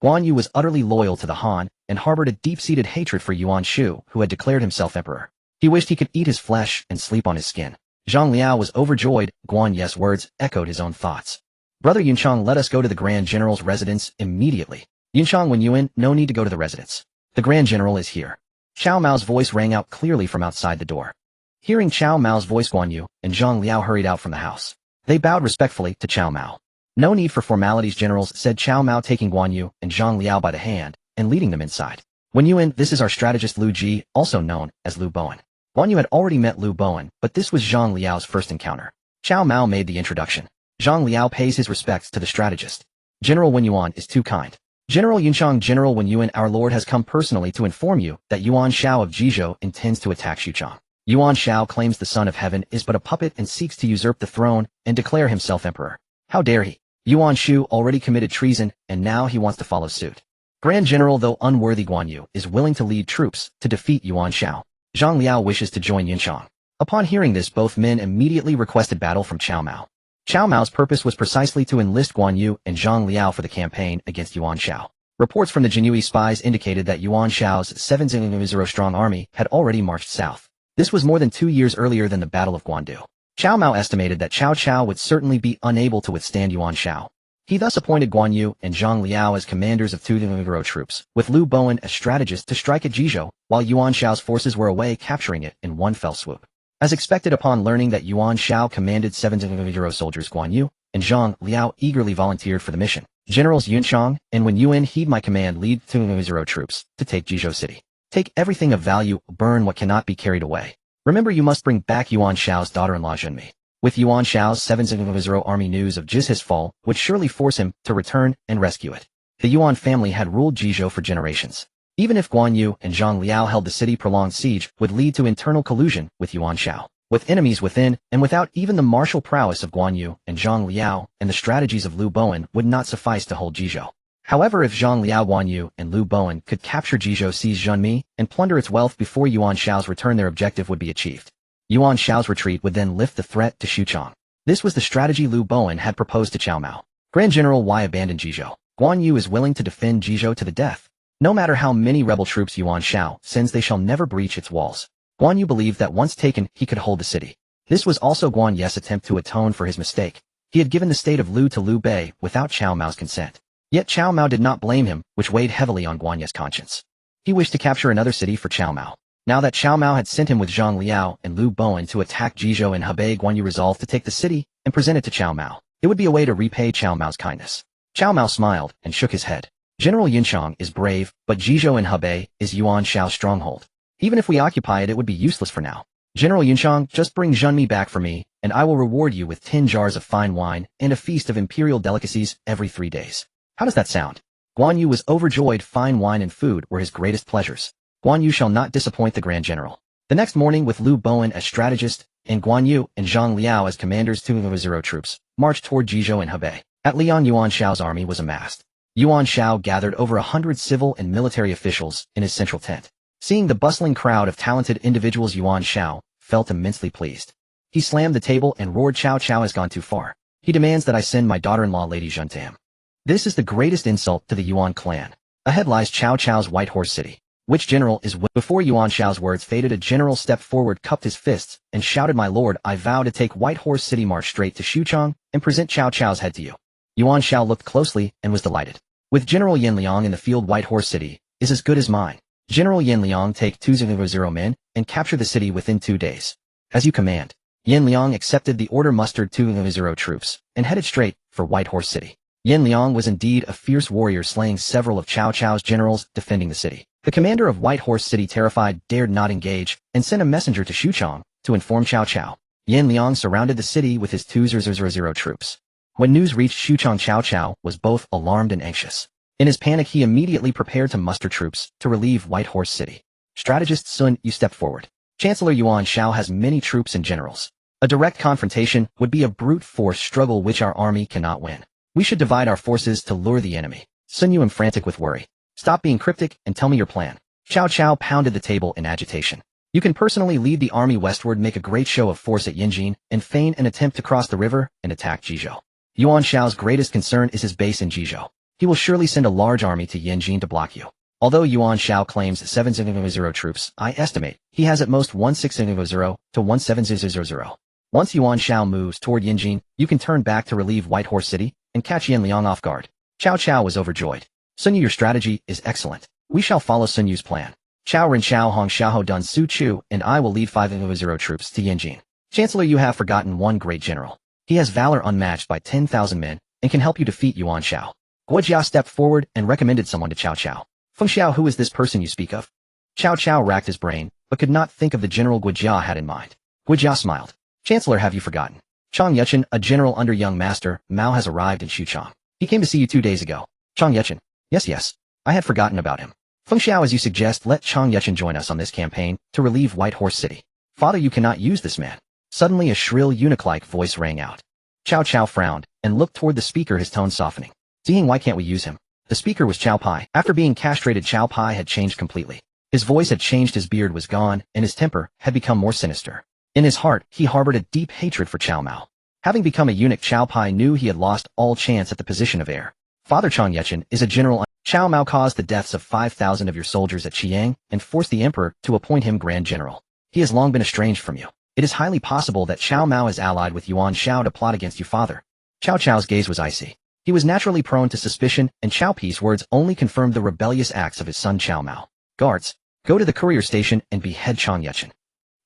Guan Yu was utterly loyal to the Han and harbored a deep-seated hatred for Yuan Shu, who had declared himself emperor. He wished he could eat his flesh and sleep on his skin. Zhang Liao was overjoyed. Guan Yu's words echoed his own thoughts. Brother Yunchang, let us go to the Grand General's residence immediately. Yunchang, when Yuan, no need to go to the residence. The Grand General is here. Cao Mao's voice rang out clearly from outside the door. Hearing Cao Mao's voice, Guan Yu and Zhang Liao hurried out from the house. They bowed respectfully to Cao Mao. No need for formalities, generals, said Cao Mao, taking Guan Yu and Zhang Liao by the hand and leading them inside. Wen Yuan, this is our strategist Lu Ji, also known as Lu Bowen. Guan Yu had already met Lu Bowen, but this was Zhang Liao's first encounter. Cao Mao made the introduction. Zhang Liao pays his respects to the strategist. General Wen Yuan is too kind. General Yunchang, General Wen Yuan, our lord has come personally to inform you that Yuan Shao of Jizhou intends to attack Xuchang. Yuan Shao claims the Son of Heaven is but a puppet and seeks to usurp the throne and declare himself emperor. How dare he? Yuan Shu already committed treason, and now he wants to follow suit. Grand General, though unworthy, Guan Yu is willing to lead troops to defeat Yuan Shao. Zhang Liao wishes to join Yunchang. Upon hearing this, both men immediately requested battle from Cao Mao. Cao Mao's purpose was precisely to enlist Guan Yu and Zhang Liao for the campaign against Yuan Shao. Reports from the Jinhui spies indicated that Yuan Shao's 7,000-strong army had already marched south. This was more than 2 years earlier than the Battle of Guandu. Cao Mao estimated that Cao Cao would certainly be unable to withstand Yuan Shao. He thus appointed Guan Yu and Zhang Liao as commanders of 2,000 troops, with Lu Bowen as strategist to strike at Jizhou, while Yuan Shao's forces were away, capturing it in one fell swoop. As expected, upon learning that Yuan Shao commanded 7,000 soldiers, Guan Yu and Zhang Liao eagerly volunteered for the mission. Generals Yunchang and Wen Yuan, heed my command, lead 2,000 troops to take Jizhou city. Take everything of value, burn what cannot be carried away. Remember, you must bring back Yuan Shao's daughter-in-law Zhenmi. With Yuan Shao's 7,000 army, news of Jizhou's fall would surely force him to return and rescue it. The Yuan family had ruled Jizhou for generations. Even if Guan Yu and Zhang Liao held the city, prolonged siege would lead to internal collusion with Yuan Shao. With enemies within, and without even the martial prowess of Guan Yu and Zhang Liao and the strategies of Lu Bowen would not suffice to hold Jizhou. However, if Zhang Liao, Guan Yu, and Lu Bowen could capture Jizhou, seize Zhenmi, and plunder its wealth before Yuan Shao's return, their objective would be achieved. Yuan Shao's retreat would then lift the threat to Xuchang. This was the strategy Lu Bowen had proposed to Cao Mao. Grand General, why abandon Jizhou? Guan Yu is willing to defend Jizhou to the death. No matter how many rebel troops Yuan Shao sends, they shall never breach its walls. Guan Yu believed that once taken, he could hold the city. This was also Guan Yu's attempt to atone for his mistake. He had given the state of Lu to Liu Bei without Cao Mao's consent. Yet Cao Mao did not blame him, which weighed heavily on Guan Yu's conscience. He wished to capture another city for Cao Mao. Now that Cao Mao had sent him with Zhang Liao and Lu Bowen to attack Jizhou and Hebei, Guan Yu resolved to take the city and present it to Cao Mao. It would be a way to repay Cao Mao's kindness. Cao Mao smiled and shook his head. General Yunchang is brave, but Jizhou and Hebei is Yuan Shao's stronghold. Even if we occupy it, it would be useless for now. General Yunchang, just bring Zhenmi back for me, and I will reward you with 10 jars of fine wine and a feast of imperial delicacies every 3 days. How does that sound? Guan Yu was overjoyed. Fine wine and food were his greatest pleasures. Guan Yu shall not disappoint the Grand General. The next morning, with Lu Bowen as strategist, and Guan Yu and Zhang Liao as commanders, 2,000 troops marched toward Jizhou and Hebei. At Lian, Yuan Shao's army was amassed. Yuan Shao gathered over 100 civil and military officials in his central tent. Seeing the bustling crowd of talented individuals, Yuan Shao felt immensely pleased. He slammed the table and roared, Cao Cao has gone too far. He demands that I send my daughter-in-law Lady Zhen to him. This is the greatest insult to the Yuan clan. Ahead lies Cao Cao's White Horse City. Which general is Before Yuan Shao's words faded, a general stepped forward, cupped his fists, and shouted, my lord, I vow to take White Horse City, march straight to Xuchang, and present Cao Cao's head to you. Yuan Shao looked closely and was delighted. With General Yan Liang in the field, White Horse City is as good as mine. General Yan Liang, take 2,000 men and capture the city within 2 days. As you command. Yan Liang accepted the order, mustered 2,000 troops, and headed straight for White Horse City. Yan Liang was indeed a fierce warrior, slaying several of Cao Cao's generals, defending the city. The commander of White Horse City, terrified, dared not engage, and sent a messenger to Xuchang to inform Cao Cao. Yan Liang surrounded the city with his 2,000 troops. When news reached Xuchang, Cao Cao was both alarmed and anxious. In his panic, he immediately prepared to muster troops to relieve White Horse City. Strategist Sun Yu stepped forward. Chancellor Yuan Shao has many troops and generals. A direct confrontation would be a brute force struggle which our army cannot win. We should divide our forces to lure the enemy. Sun Yu, frantic with worry. Stop being cryptic and tell me your plan. Cao Cao pounded the table in agitation. You can personally lead the army westward, make a great show of force at Yanjin, and feign an attempt to cross the river and attack Jizhou. Yuan Shao's greatest concern is his base in Jizhou. He will surely send a large army to Yanjin to block you. Although Yuan Shao claims 7,000 troops, I estimate he has at most 16,000 to 17,000. Once Yuan Shao moves toward Yinjin, you can turn back to relieve White Horse City and catch Yan Liang off guard. Cao Cao was overjoyed. Sun Yu, your strategy is excellent. We shall follow Sun Yu's plan. Cao Ren, Xiao Hong, Xiahou Dun, Su Chu, and I will lead 500 troops to Yinjin. Chancellor, you have forgotten one great general. He has valor unmatched by 10,000 men and can help you defeat Yuan Shao. Guojia stepped forward and recommended someone to Cao Cao. Feng Xiao, who is this person you speak of? Cao Cao racked his brain, but could not think of the general Guojia had in mind. Guojia smiled. Chancellor, have you forgotten? Chang Yuchen, a general under young master Mao, has arrived in Xuchang. He came to see you 2 days ago. Chang Yuchen. Yes. I had forgotten about him. Feng Xiao, as you suggest, let Chang Yuchen join us on this campaign to relieve White Horse City. Father, you cannot use this man. Suddenly a shrill eunuch-like voice rang out. Cao Cao frowned and looked toward the speaker, his tone softening. Ziheng, why can't we use him? The speaker was Cao Pai. After being castrated, Cao Pai had changed completely. His voice had changed, his beard was gone, and his temper had become more sinister. In his heart, he harbored a deep hatred for Cao Mao. Having become a eunuch, Cao Pai knew he had lost all chance at the position of heir. Father, Chang Yuchen is a general. Cao Mao caused the deaths of 5,000 of your soldiers at Chiang and forced the emperor to appoint him grand general. He has long been estranged from you. It is highly possible that Cao Mao is allied with Yuan Shao to plot against you, father. Cao Cao's gaze was icy. He was naturally prone to suspicion, and Cao Pi's words only confirmed the rebellious acts of his son Cao Mao. Guards, go to the courier station and behead Chang Yuchen.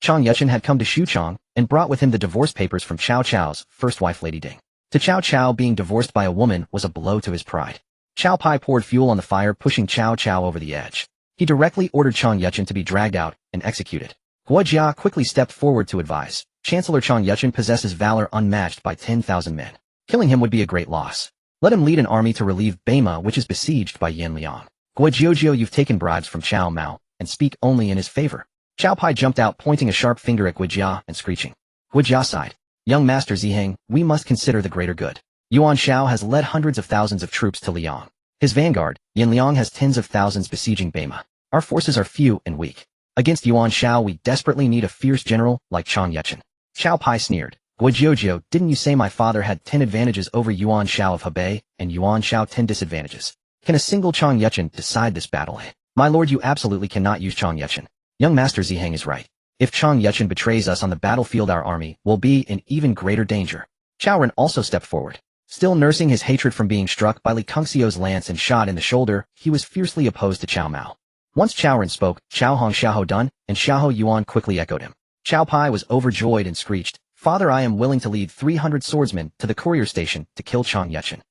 Chang Yuchen had come to Xuchang and brought with him the divorce papers from Cao Cao's first wife, Lady Ding. To Cao Cao, being divorced by a woman was a blow to his pride. Cao Pai poured fuel on the fire, pushing Cao Cao over the edge. He directly ordered Chang Yuchen to be dragged out and executed. Guojia quickly stepped forward to advise. Chancellor Chang Yuchen possesses valor unmatched by 10,000 men. Killing him would be a great loss. Let him lead an army to relieve Beima, which is besieged by Yan Liang. Guojiojiu, you've taken bribes from Cao Mao and speak only in his favor. Cao Pai jumped out, pointing a sharp finger at Guojia and screeching. Guojia sighed. Young Master Ziheng, we must consider the greater good. Yuan Shao has led hundreds of thousands of troops to Liang. His vanguard, Yan Liang, has tens of thousands besieging Beima. Our forces are few and weak. Against Yuan Shao, we desperately need a fierce general like Chang Yuchen. Cao Pai sneered. Guojiojiu, didn't you say my father had 10 advantages over Yuan Shao of Hebei, and Yuan Shao 10 disadvantages? Can a single Chang Yuchen decide this battle? My lord, you absolutely cannot use Chang Yuchen. Young Master Ziheng is right. If Chang Yuchen betrays us on the battlefield, our army will be in even greater danger. Cao Ren also stepped forward. Still nursing his hatred from being struck by Li Cunxiao's lance and shot in the shoulder, he was fiercely opposed to Cao Mao. Once Cao Ren spoke, Xiao Hong, Xiahou Dun, and Xiahou Yuan quickly echoed him. Cao Pai was overjoyed and screeched, Father, I am willing to lead 300 swordsmen to the courier station to kill Chang Yuchen.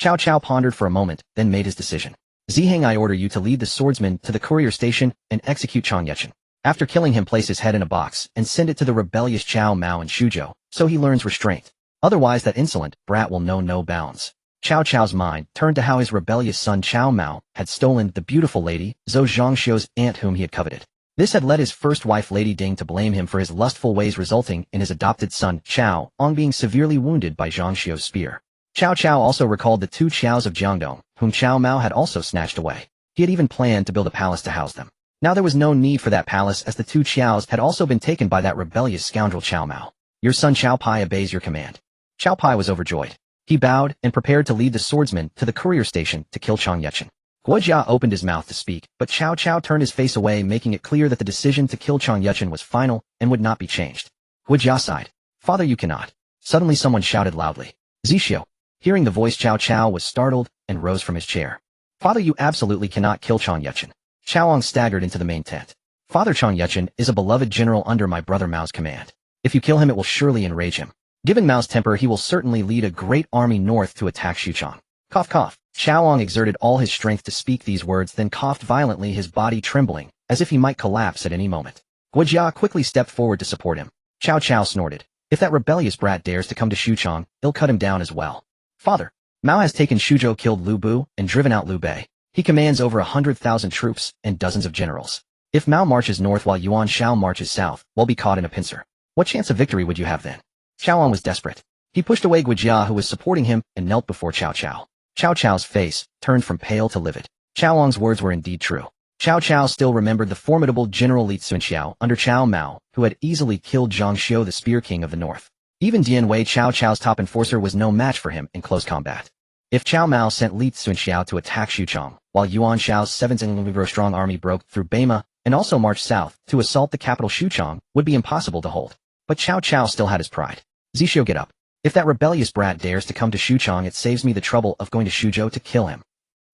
Cao Cao pondered for a moment, then made his decision. Ziheng, I order you to lead the swordsmen to the courier station and execute Chang Yuchen. After killing him, place his head in a box and send it to the rebellious Cao Mao in Xuzhou, so he learns restraint. Otherwise that insolent brat will know no bounds. Cao Cao's mind turned to how his rebellious son Cao Mao had stolen the beautiful Lady Zou, Zhang Xiu's aunt, whom he had coveted. This had led his first wife Lady Ding to blame him for his lustful ways, resulting in his adopted son Cao Ong being severely wounded by Zhang Xiu's spear. Cao Cao also recalled the 2 Qiaos of Jiangdong, whom Cao Mao had also snatched away. He had even planned to build a palace to house them. Now there was no need for that palace, as the 2 Qiaos had also been taken by that rebellious scoundrel Cao Mao. Your son Cao Pai obeys your command. Cao Pai was overjoyed. He bowed and prepared to lead the swordsmen to the courier station to kill Chang Yuchen. Guojia opened his mouth to speak, but Cao Cao turned his face away, making it clear that the decision to kill Chang Yuchen was final and would not be changed. Guojia sighed. Father, you cannot. Suddenly someone shouted loudly. Zixio. Hearing the voice, Cao Cao was startled and rose from his chair. Father, you absolutely cannot kill Chang Yuchen. Xiaoong staggered into the main tent. Father, Chang Yuchen is a beloved general under my brother Mao's command. If you kill him, it will surely enrage him. Given Mao's temper, he will certainly lead a great army north to attack Xuchang. Cough, cough. Xiaoong exerted all his strength to speak these words, then coughed violently, his body trembling, as if he might collapse at any moment. Guojia quickly stepped forward to support him. Cao Cao snorted. If that rebellious brat dares to come to Xuchang, he'll cut him down as well. Father, Mao has taken Xuzhou, killed Lu Bu, and driven out Liu Bei. He commands over 100,000 troops and dozens of generals. If Mao marches north while Yuan Shao marches south, we'll be caught in a pincer. What chance of victory would you have then? Xiaoong was desperate. He pushed away Guojia, who was supporting him, and knelt before Cao Cao. Cao Cao's face turned from pale to livid. Xiaoong's words were indeed true. Cao Cao still remembered the formidable General Li Cunxiao under Cao Mao, who had easily killed Zhang Xiu, the Spear King of the North. Even Dian Wei, Cao Cao's top enforcer, was no match for him in close combat. If Cao Mao sent Li Cunxiao to attack Xuchang, while Yuan Shao's 7th strong army broke through Beima and also marched south to assault the capital Xuchang, would be impossible to hold. But Cao Cao still had his pride. Zhou, get up. If that rebellious brat dares to come to Xuchang, it saves me the trouble of going to Shuzhou to kill him.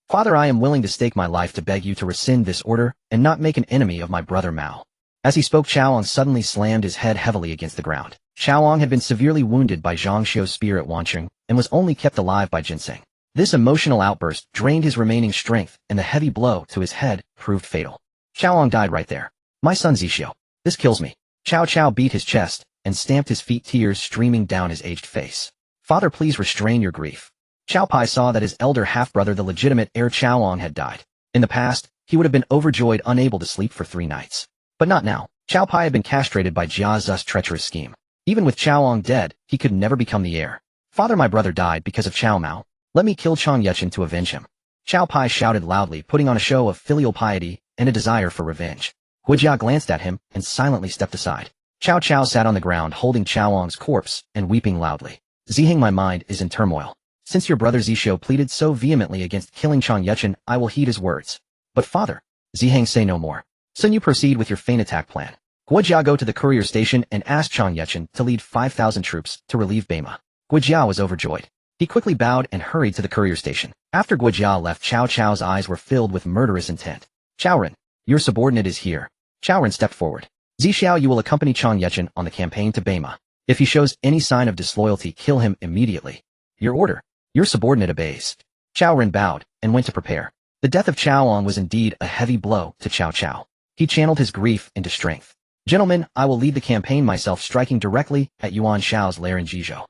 Father, I am willing to stake my life to beg you to rescind this order and not make an enemy of my brother Mao. As he spoke, Chaoong suddenly slammed his head heavily against the ground. Chaoong had been severely wounded by Zhang Xiu's spear at Wancheng and was only kept alive by ginseng. This emotional outburst drained his remaining strength, and the heavy blow to his head proved fatal. Chaoong died right there. My son Zhou. This kills me. Cao Cao beat his chest and stamped his feet, tears streaming down his aged face. Father, please restrain your grief. Cao Pai saw that his elder half-brother, the legitimate heir Chaoong, had died. In the past, he would have been overjoyed, unable to sleep for 3 nights. But not now. Cao Pai had been castrated by Jia Zu's treacherous scheme. Even with Chaoong dead, he could never become the heir. Father, my brother died because of Cao Mao. Let me kill Chang Yuchen to avenge him. Cao Pai shouted loudly, putting on a show of filial piety and a desire for revenge. Guojia glanced at him and silently stepped aside. Cao Cao sat on the ground holding Chaoong's corpse and weeping loudly. Ziheng, my mind is in turmoil. Since your brother Zhou pleaded so vehemently against killing Chang Yuchen, I will heed his words. But father, Ziheng, say no more. Sun, you proceed with your feint attack plan. Guojia, go to the courier station and ask Chang Yuchen to lead 5,000 troops to relieve Beima. Guojia was overjoyed. He quickly bowed and hurried to the courier station. After Guojia left, Cao Cao's eyes were filled with murderous intent. Chaoren, your subordinate is here. Chaoren stepped forward. Zhou, you will accompany Chang Yuchen on the campaign to Beima. If he shows any sign of disloyalty, kill him immediately. Your order. Your subordinate obeys. Chaoren bowed and went to prepare. The death of Chaoong was indeed a heavy blow to Cao Cao. He channeled his grief into strength. Gentlemen, I will lead the campaign myself, striking directly at Yuan Shao's lair in Jizhou.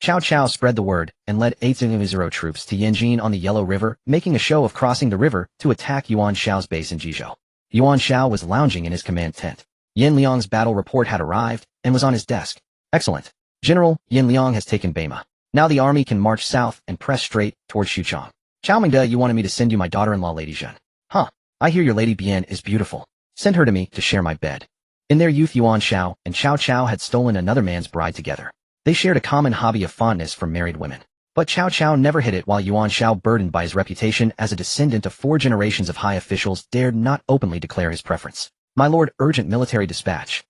Cao Cao spread the word and led 8,000 troops to Yanjin on the Yellow River, making a show of crossing the river to attack Yuan Shao's base in Jizhou. Yuan Shao was lounging in his command tent. Yan Liang's battle report had arrived and was on his desk. Excellent. General, Yan Liang has taken Beima. Now the army can march south and press straight towards Xuchang. Chao Mingde, you wanted me to send you my daughter-in-law, Lady Zhen. Huh. I hear your Lady Bian is beautiful. Send her to me to share my bed. In their youth, Yuan Shao and Cao Cao had stolen another man's bride together. They shared a common hobby of fondness for married women. But Cao Cao never hid it, while Yuan Shao, burdened by his reputation as a descendant of 4 generations of high officials, dared not openly declare his preference. My lord, urgent military dispatch.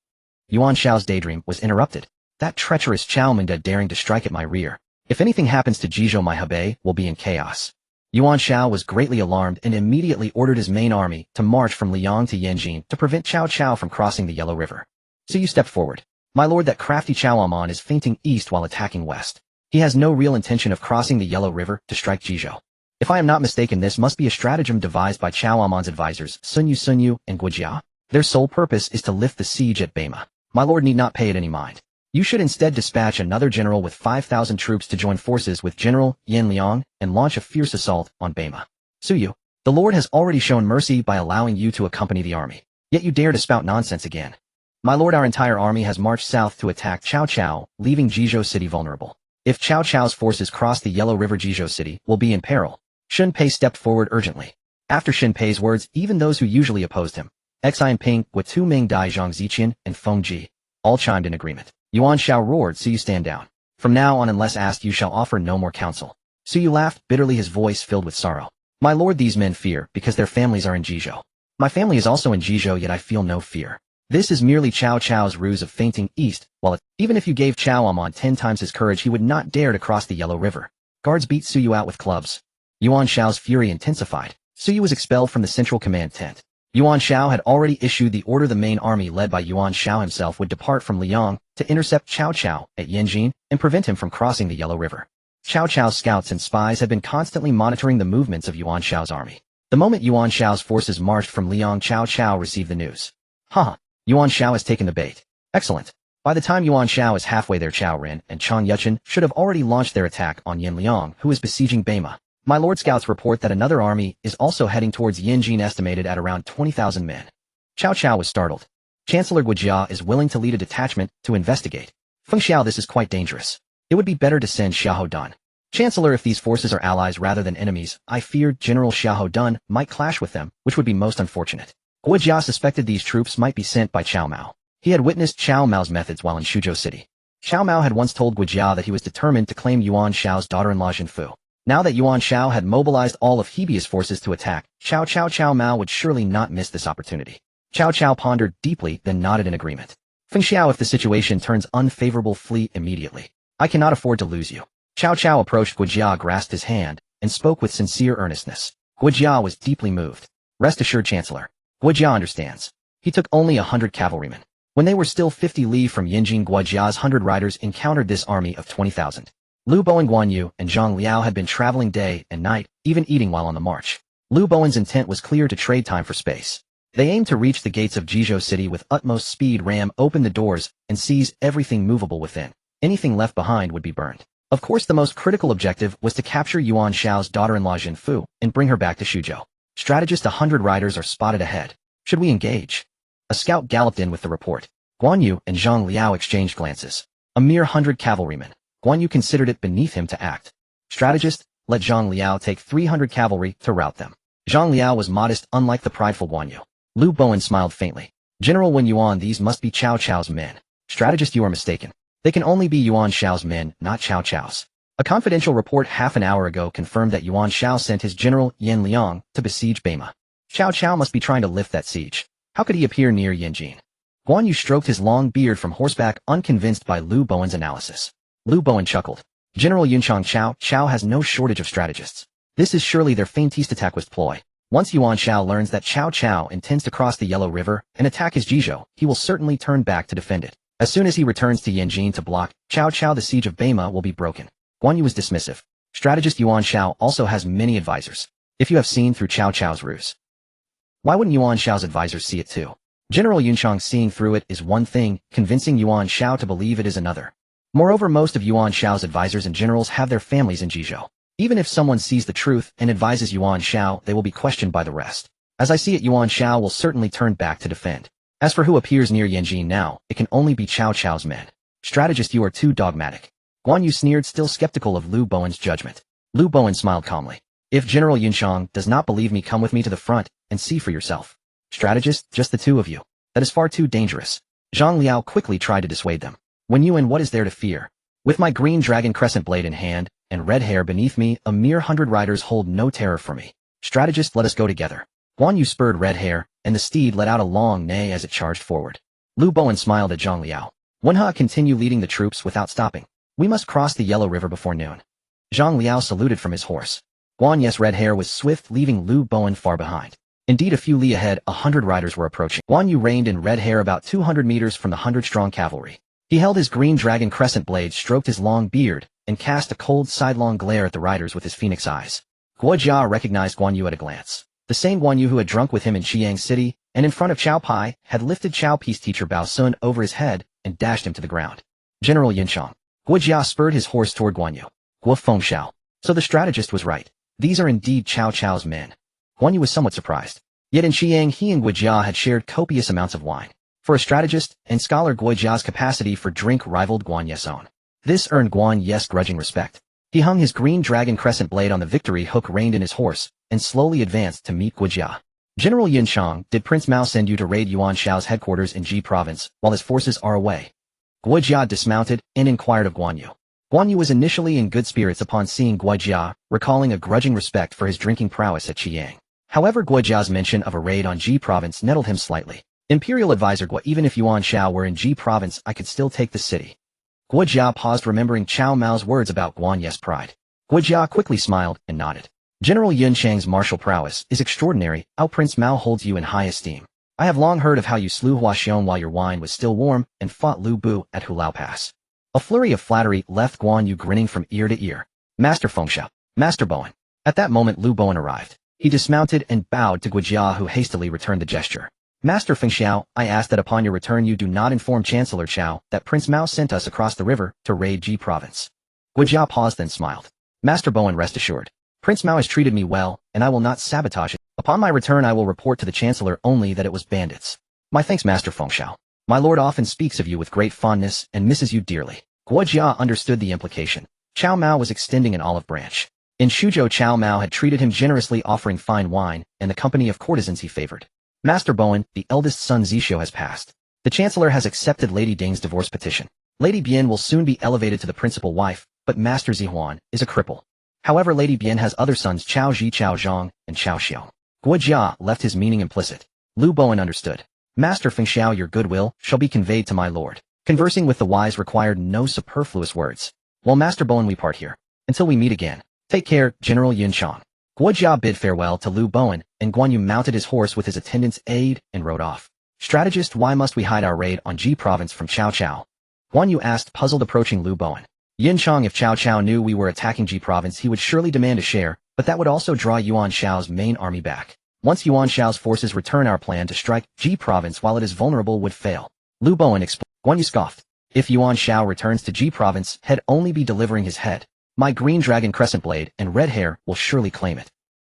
Yuan Shao's daydream was interrupted. That treacherous Chao Mingde daring to strike at my rear. If anything happens to Jizhou, my Hebei will be in chaos. Yuan Shao was greatly alarmed and immediately ordered his main army to march from Liang to Yanjin to prevent Cao Cao from crossing the Yellow River. So you step forward. My lord, that crafty Cao Amon is feinting east while attacking west. He has no real intention of crossing the Yellow River to strike Jizhou. If I am not mistaken, this must be a stratagem devised by Cao Amon's advisors, Sun Yu, and Guojia. Their sole purpose is to lift the siege at Beima. My lord need not pay it any mind. You should instead dispatch another general with 5,000 troops to join forces with General Yan Liang and launch a fierce assault on Beima. Suyu, the Lord has already shown mercy by allowing you to accompany the army. Yet you dare to spout nonsense again. My lord, our entire army has marched south to attack Cao Cao, leaving Jizhou City vulnerable. If Cao Cao's forces cross the Yellow River, Jizhou City will be in peril. Xun Pei stepped forward urgently. After Xun Pei's words, even those who usually opposed him, Xian Ping, Guatu Ming Dai, Zhang Ziqian, and Feng Ji, all chimed in agreement. Yuan Shao roared, "So you stand down. From now on, unless asked, you shall offer no more counsel." Suyu laughed bitterly, his voice filled with sorrow. My lord, these men fear because their families are in Jizhou. My family is also in Jizhou, yet I feel no fear. This is merely Cao Cao's ruse of feinting east, even if you gave Cao Amon 10 times his courage, he would not dare to cross the Yellow River. Guards beat Suyu out with clubs. Yuan Shao's fury intensified. Suyu was expelled from the central command tent. Yuan Shao had already issued the order the main army led by Yuan Shao himself would depart from Liang to intercept Cao Cao at Yanjin and prevent him from crossing the Yellow River. Cao Cao's scouts and spies had been constantly monitoring the movements of Yuan Shao's army. The moment Yuan Shao's forces marched from Liang, Cao Cao received the news. Yuan Shao has taken the bait. Excellent. By the time Yuan Shao is halfway there, Chao Ren and Chang Yuchen should have already launched their attack on Yan Liang, who is besieging Beima. My lord, scouts report that another army is also heading towards Yanjin, estimated at around 20,000 men. Cao Cao was startled. Chancellor Guojia is willing to lead a detachment to investigate. Feng Xiao, this is quite dangerous. It would be better to send Xiahou Dun. Chancellor, if these forces are allies rather than enemies, I fear General Xiahou Dun might clash with them, which would be most unfortunate. Guojia suspected these troops might be sent by Cao Mao. He had witnessed Cao Mao's methods while in Shuzhou City. Cao Mao had once told Guojia that he was determined to claim Yuan Shao's daughter-in-law Jinfu. Now that Yuan Shao had mobilized all of Hebia's forces to attack, Cao Mao would surely not miss this opportunity. Cao Cao pondered deeply, then nodded in agreement. Feng Xiao, if the situation turns unfavorable, flee immediately. I cannot afford to lose you. Cao Cao approached Guojia, grasped his hand, and spoke with sincere earnestness. Guojia was deeply moved. Rest assured, Chancellor. Guojia understands. He took only 100 cavalrymen. When they were still 50 li from Yinjin, Guojia's 100 riders encountered this army of 20,000. Lu Bowen, Guan Yu, and Zhang Liao had been traveling day and night, even eating while on the march. Lu Bowen's intent was clear: to trade time for space. They aimed to reach the gates of Jizhou City with utmost speed, ram open the doors, and seize everything movable within. Anything left behind would be burned. Of course, the most critical objective was to capture Yuan Shao's daughter-in-law Jin Fu and bring her back to Shuzhou. Strategist: 100 riders are spotted ahead. Should we engage? A scout galloped in with the report. Guan Yu and Zhang Liao exchanged glances. A mere 100 cavalrymen. Guan Yu considered it beneath him to act. Strategist: let Zhang Liao take 300 cavalry to rout them. Zhang Liao was modest, unlike the prideful Guan Yu. Lu Bowen smiled faintly. General Wen Yuan, these must be Cao Cao's men. Strategist: you are mistaken. They can only be Yuan Shao's men, not Cao Cao's. A confidential report half an hour ago confirmed that Yuan Shao sent his general, Yan Liang, to besiege Beima. Cao Cao must be trying to lift that siege. How could he appear near Yanjin? Guan Yu stroked his long beard from horseback, unconvinced by Lu Bowen's analysis. Lu Bowen chuckled. General Yunchang Cao has no shortage of strategists. This is surely their faintest attack with ploy. Once Yuan Shao learns that Cao Cao intends to cross the Yellow River and attack his Jizhou, he will certainly turn back to defend it. As soon as he returns to Yanjin to block Cao Cao, the siege of Beima will be broken. Guan Yu was dismissive. Strategist: Yuan Shao also has many advisors. If you have seen through Cao Cao's ruse, why wouldn't Yuan Shao's advisors see it too? General Yunchang seeing through it is one thing, convincing Yuan Shao to believe it is another. Moreover, most of Yuan Shao's advisors and generals have their families in Jizhou. Even if someone sees the truth and advises Yuan Shao, they will be questioned by the rest. As I see it, Yuan Shao will certainly turn back to defend. As for who appears near Yanjin now, it can only be Cao Cao's men. Strategist: you are too dogmatic. Guan Yu sneered, still skeptical of Lu Bowen's judgment. Lu Bowen smiled calmly. If General Yunchang does not believe me, come with me to the front and see for yourself. Strategist: just the two of you. That is far too dangerous. Zhang Liao quickly tried to dissuade them. When you and what is there to fear? With my green dragon crescent blade in hand, and red hair beneath me, a mere 100 riders hold no terror for me. Strategist: let us go together. Guan Yu spurred red hair, and the steed let out a long neigh as it charged forward. Lu Bowen smiled at Zhang Liao. Wenhe, continue leading the troops without stopping. We must cross the Yellow River before noon. Zhang Liao saluted from his horse. Guan Yu's red hair was swift, leaving Lu Bowen far behind. Indeed, a few li ahead, 100 riders were approaching. Guan Yu reined in red hair about 200 meters from the 100-strong cavalry. He held his green dragon crescent blade, stroked his long beard, and cast a cold sidelong glare at the riders with his phoenix eyes. Guojia recognized Guan Yu at a glance. The same Guan Yu who had drunk with him in Xiang City, and in front of Chao Pai, had lifted Chao Pi's teacher Bao Sun over his head and dashed him to the ground. General Yinchang. Guojia spurred his horse toward Guan Yu. Guo Fengxiao. So the strategist was right. These are indeed Cao Cao's men. Guan Yu was somewhat surprised. Yet in Xiang, he and Guojia had shared copious amounts of wine. For a strategist and scholar, Guojia's capacity for drink rivaled Guan Yu's own. This earned Guan Yu's grudging respect. He hung his green dragon crescent blade on the victory hook reined in his horse, and slowly advanced to meet Guojia. General Yunchang, did Prince Mao send you to raid Yuan Shao's headquarters in Ji province, while his forces are away? Guojia dismounted, and inquired of Guan Yu. Guan Yu was initially in good spirits upon seeing Guojia, recalling a grudging respect for his drinking prowess at Qiang. However, Guojia's mention of a raid on Ji province nettled him slightly. Imperial advisor Guo, even if Yuan Shao were in Ji province, I could still take the city. Guojia paused, remembering Cao Mao's words about Guan Yu's pride. Guojia quickly smiled and nodded. General Yunchang's martial prowess is extraordinary. Our Prince Mao holds you in high esteem. I have long heard of how you slew Hua Xiong while your wine was still warm and fought Lu Bu at Hulao Pass. A flurry of flattery left Guan Yu grinning from ear to ear. Master Fengxiao. Master Bowen. At that moment, Lu Bowen arrived. He dismounted and bowed to Guojia, who hastily returned the gesture. Master Fengxiao, I ask that upon your return you do not inform Chancellor Cao that Prince Mao sent us across the river to raid Ji province. Guojia paused, then smiled. Master Bowen, rest assured. Prince Mao has treated me well, and I will not sabotage it. Upon my return I will report to the Chancellor only that it was bandits. My thanks, Master Fengxiao. My lord often speaks of you with great fondness and misses you dearly. Guojia understood the implication. Cao Mao was extending an olive branch. In Shuzhou, Cao Mao had treated him generously, offering fine wine and the company of courtesans he favored. Master Bowen, the eldest son Zixio has passed. The Chancellor has accepted Lady Ding's divorce petition. Lady Bian will soon be elevated to the principal wife, but Master Zihuan is a cripple. However, Lady Bian has other sons, Cao Ji, Cao Zhang, and Cao Xiu. Guojia left his meaning implicit. Lu Bowen understood. Master Fengxiao, your goodwill shall be conveyed to my lord. Conversing with the wise required no superfluous words. Well, Master Bowen, we part here. Until we meet again. Take care, General Yunchang. Guojia bid farewell to Lu Bowen, and Guan Yu mounted his horse with his attendant's aid and rode off. Strategist, why must we hide our raid on Ji province from Cao Cao? Guan Yu asked, puzzled, approaching Lu Bowen. Yunchang, if Cao Cao knew we were attacking Ji province, he would surely demand a share, but that would also draw Yuan Shao's main army back. Once Yuan Shao's forces return, our plan to strike Ji province while it is vulnerable would fail. Lu Bowen explained. Guan Yu scoffed. If Yuan Shao returns to Ji province, he'd only be delivering his head. My green dragon crescent blade and red hair will surely claim it.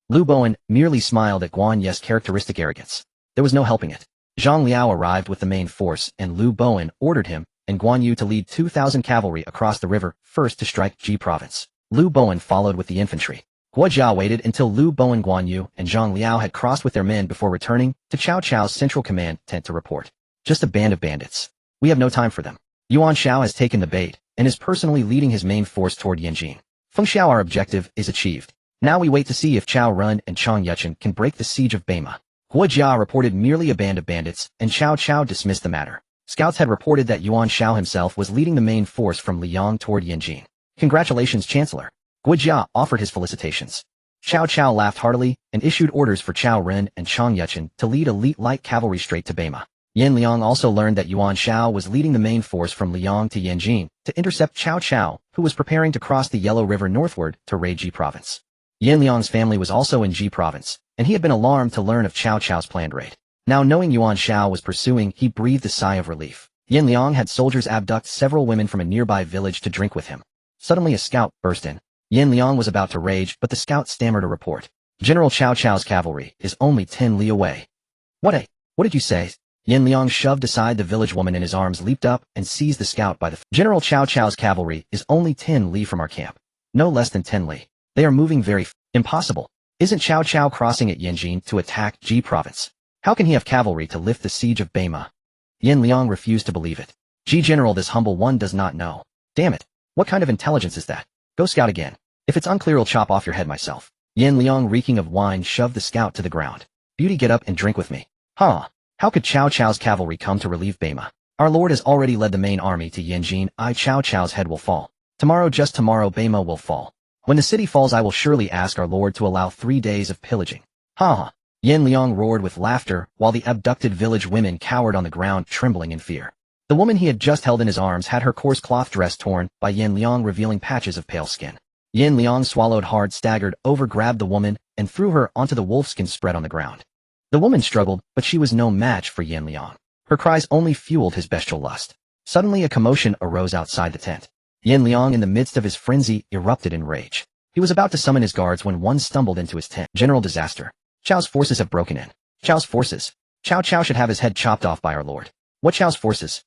Lu Bowen merely smiled at Guan Yu's characteristic arrogance. There was no helping it. Zhang Liao arrived with the main force, and Lu Bowen ordered him and Guan Yu to lead 2,000 cavalry across the river first to strike Ji province. Lu Bowen followed with the infantry. Guojia waited until Lu Bowen, Guan Yu, and Zhang Liao had crossed with their men before returning to Cao Cao's central command tent to report. Just a band of bandits. We have no time for them. Yuan Shao has taken the bait and is personally leading his main force toward Yanjin. Fengxiao, our objective is achieved. Now we wait to see if Cao Run and Chang Yuchen can break the siege of Beima. Guojia reported merely a band of bandits, and Cao Cao dismissed the matter. Scouts had reported that Yuan Shao himself was leading the main force from Liang toward Yanjin. Congratulations, Chancellor. Guojia offered his felicitations. Cao Cao laughed heartily and issued orders for Cao Ren and Chang Yuchen to lead elite light cavalry straight to Beima. Yan Liang also learned that Yuan Shao was leading the main force from Liang to Yanjin to intercept Cao Cao, who was preparing to cross the Yellow River northward to raid Ji province. Yan Liang's family was also in Ji province, and he had been alarmed to learn of Cao Cao's planned raid. Now knowing Yuan Shao was pursuing, he breathed a sigh of relief. Yan Liang had soldiers abduct several women from a nearby village to drink with him. Suddenly a scout burst in. Yan Liang was about to rage, but the scout stammered a report. General Cao Cao's cavalry is only 10 li away. What did you say? Yan Liang shoved aside the village woman, and his arms leaped up and seized the scout by the General Cao Cao's cavalry is only 10 li from our camp. No less than 10 li. They are moving very impossible. Isn't Cao Cao crossing at Yanjin to attack Ji province? How can he have cavalry to lift the siege of Beima? Yan Liang refused to believe it. Ji General, this humble one does not know. Damn it. What kind of intelligence is that? Go scout again. If it's unclear, I'll chop off your head myself. Yan Liang, reeking of wine, shoved the scout to the ground. Beauty, get up and drink with me. Huh. How could Cao Cao's cavalry come to relieve Beima? Our lord has already led the main army to Yanjin. Cao Cao's head will fall. Tomorrow, just tomorrow, Beima will fall. When the city falls, I will surely ask our lord to allow 3 days of pillaging. Ha ha. Yan Liang roared with laughter, while the abducted village women cowered on the ground, trembling in fear. The woman he had just held in his arms had her coarse cloth dress torn by Yan Liang, revealing patches of pale skin. Yan Liang swallowed hard, staggered over, grabbed the woman, and threw her onto the wolfskin spread on the ground. The woman struggled, but she was no match for Yan Liang. Her cries only fueled his bestial lust. Suddenly a commotion arose outside the tent. Yan Liang, in the midst of his frenzy, erupted in rage. He was about to summon his guards when one stumbled into his tent. General disaster. Chao's forces have broken in. Chao's forces. Cao Cao should have his head chopped off by our lord. What Chao's forces?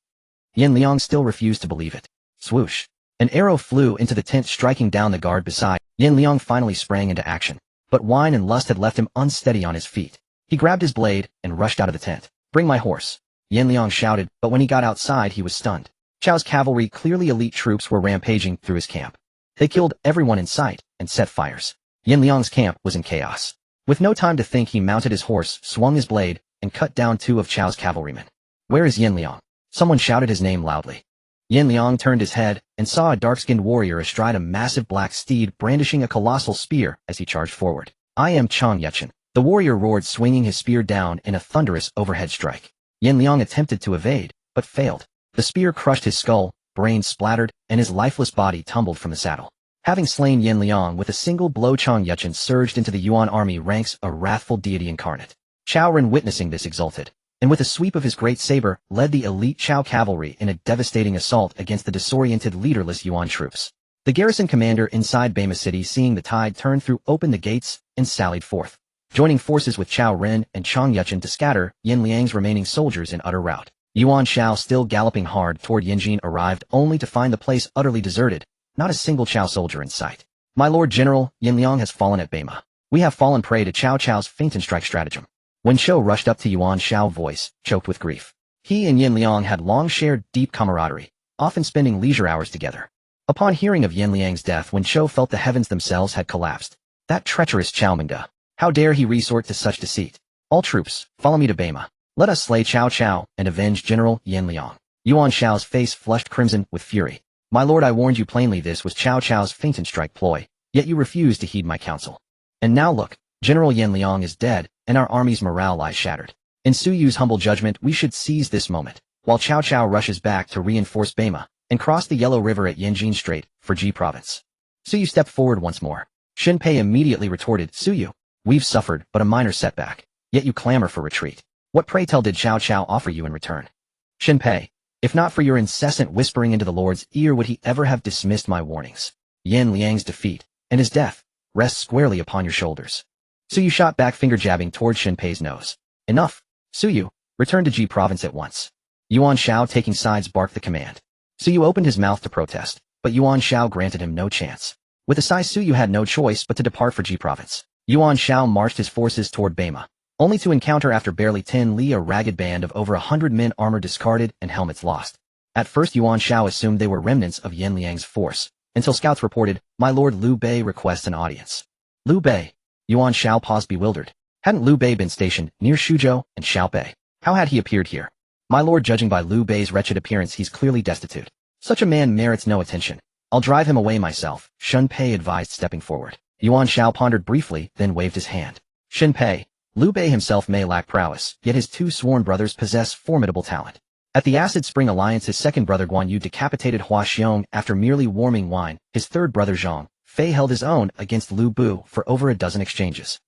Yan Liang still refused to believe it. Swoosh. An arrow flew into the tent, striking down the guard beside. Yan Liang finally sprang into action. But wine and lust had left him unsteady on his feet. He grabbed his blade and rushed out of the tent. Bring my horse. Yan Liang shouted, but when he got outside he was stunned. Chao's cavalry, clearly elite troops, were rampaging through his camp. They killed everyone in sight and set fires. Yan Liang's camp was in chaos. With no time to think, he mounted his horse, swung his blade, and cut down 2 of Chao's cavalrymen. Where is Yan Liang? Someone shouted his name loudly. Yan Liang turned his head and saw a dark-skinned warrior astride a massive black steed, brandishing a colossal spear as he charged forward. I am Chang Yuchen. The warrior roared, swinging his spear down in a thunderous overhead strike. Yan Liang attempted to evade, but failed. The spear crushed his skull, brains splattered, and his lifeless body tumbled from the saddle. Having slain Yan Liang with a single blow, Chang Yuchen surged into the Yuan army ranks, a wrathful deity incarnate. Cao Ren, witnessing this, exulted, and with a sweep of his great saber, led the elite Cao cavalry in a devastating assault against the disoriented, leaderless Yuan troops. The garrison commander inside Beima City, seeing the tide turn through, opened the gates and sallied forth, joining forces with Cao Ren and Chang Yuchen to scatter Yan Liang's remaining soldiers in utter rout. Yuan Shao, still galloping hard toward Yanjin, arrived only to find the place utterly deserted, not a single Cao soldier in sight. My lord general, Yan Liang has fallen at Beima. We have fallen prey to Cao Cao's feint and strike stratagem. When Shou rushed up to Yuan Shao, voice choked with grief. He and Yan Liang had long shared deep camaraderie, often spending leisure hours together. Upon hearing of Yan Liang's death, when Shou felt the heavens themselves had collapsed. That treacherous Cao Mingda. How dare he resort to such deceit? All troops, follow me to Beima. Let us slay Cao Cao and avenge General Yan Liang. Yuan Shao's face flushed crimson with fury. My lord, I warned you plainly this was Cao Cao's feint and strike ploy, yet you refused to heed my counsel. And now look, General Yan Liang is dead, and our army's morale lies shattered. In Su Yu's humble judgment, we should seize this moment, while Cao Cao rushes back to reinforce Bema, and cross the Yellow River at Yanjin Strait, for Ji Province. Su Yu stepped forward once more. Xin Pei immediately retorted, Su Yu, we've suffered but a minor setback, yet you clamor for retreat. What pray tell did Cao Cao offer you in return? Xin Pei, if not for your incessant whispering into the Lord's ear would he ever have dismissed my warnings. Yan Liang's defeat, and his death, rests squarely upon your shoulders. Su Yu shot back, finger jabbing toward Xin Pei's nose. Enough, Su Yu, return to Ji Province at once. Yuan Shao, taking sides, barked the command. Su Yu opened his mouth to protest, but Yuan Shao granted him no chance. With a sigh, Su Yu had no choice but to depart for Ji Province. Yuan Shao marched his forces toward Bema, only to encounter after barely 10 li a ragged band of over 100 men, armor discarded and helmets lost. At first Yuan Shao assumed they were remnants of Yan Liang's force, until scouts reported, my lord Liu Bei requests an audience. Liu Bei? Yuan Shao paused bewildered. Hadn't Liu Bei been stationed near Shuzhou and Xiaopei? How had he appeared here? My lord, judging by Liu Bei's wretched appearance, he's clearly destitute. Such a man merits no attention. I'll drive him away myself, Xin Pei advised, stepping forward. Yuan Shao pondered briefly, then waved his hand. Xin Pei, Liu Bei himself may lack prowess, yet his two sworn brothers possess formidable talent. At the Acid Spring Alliance, his second brother Guan Yu decapitated Hua Xiong after merely warming wine. His third brother Zhang Fei held his own against Liu Bu for over a dozen exchanges.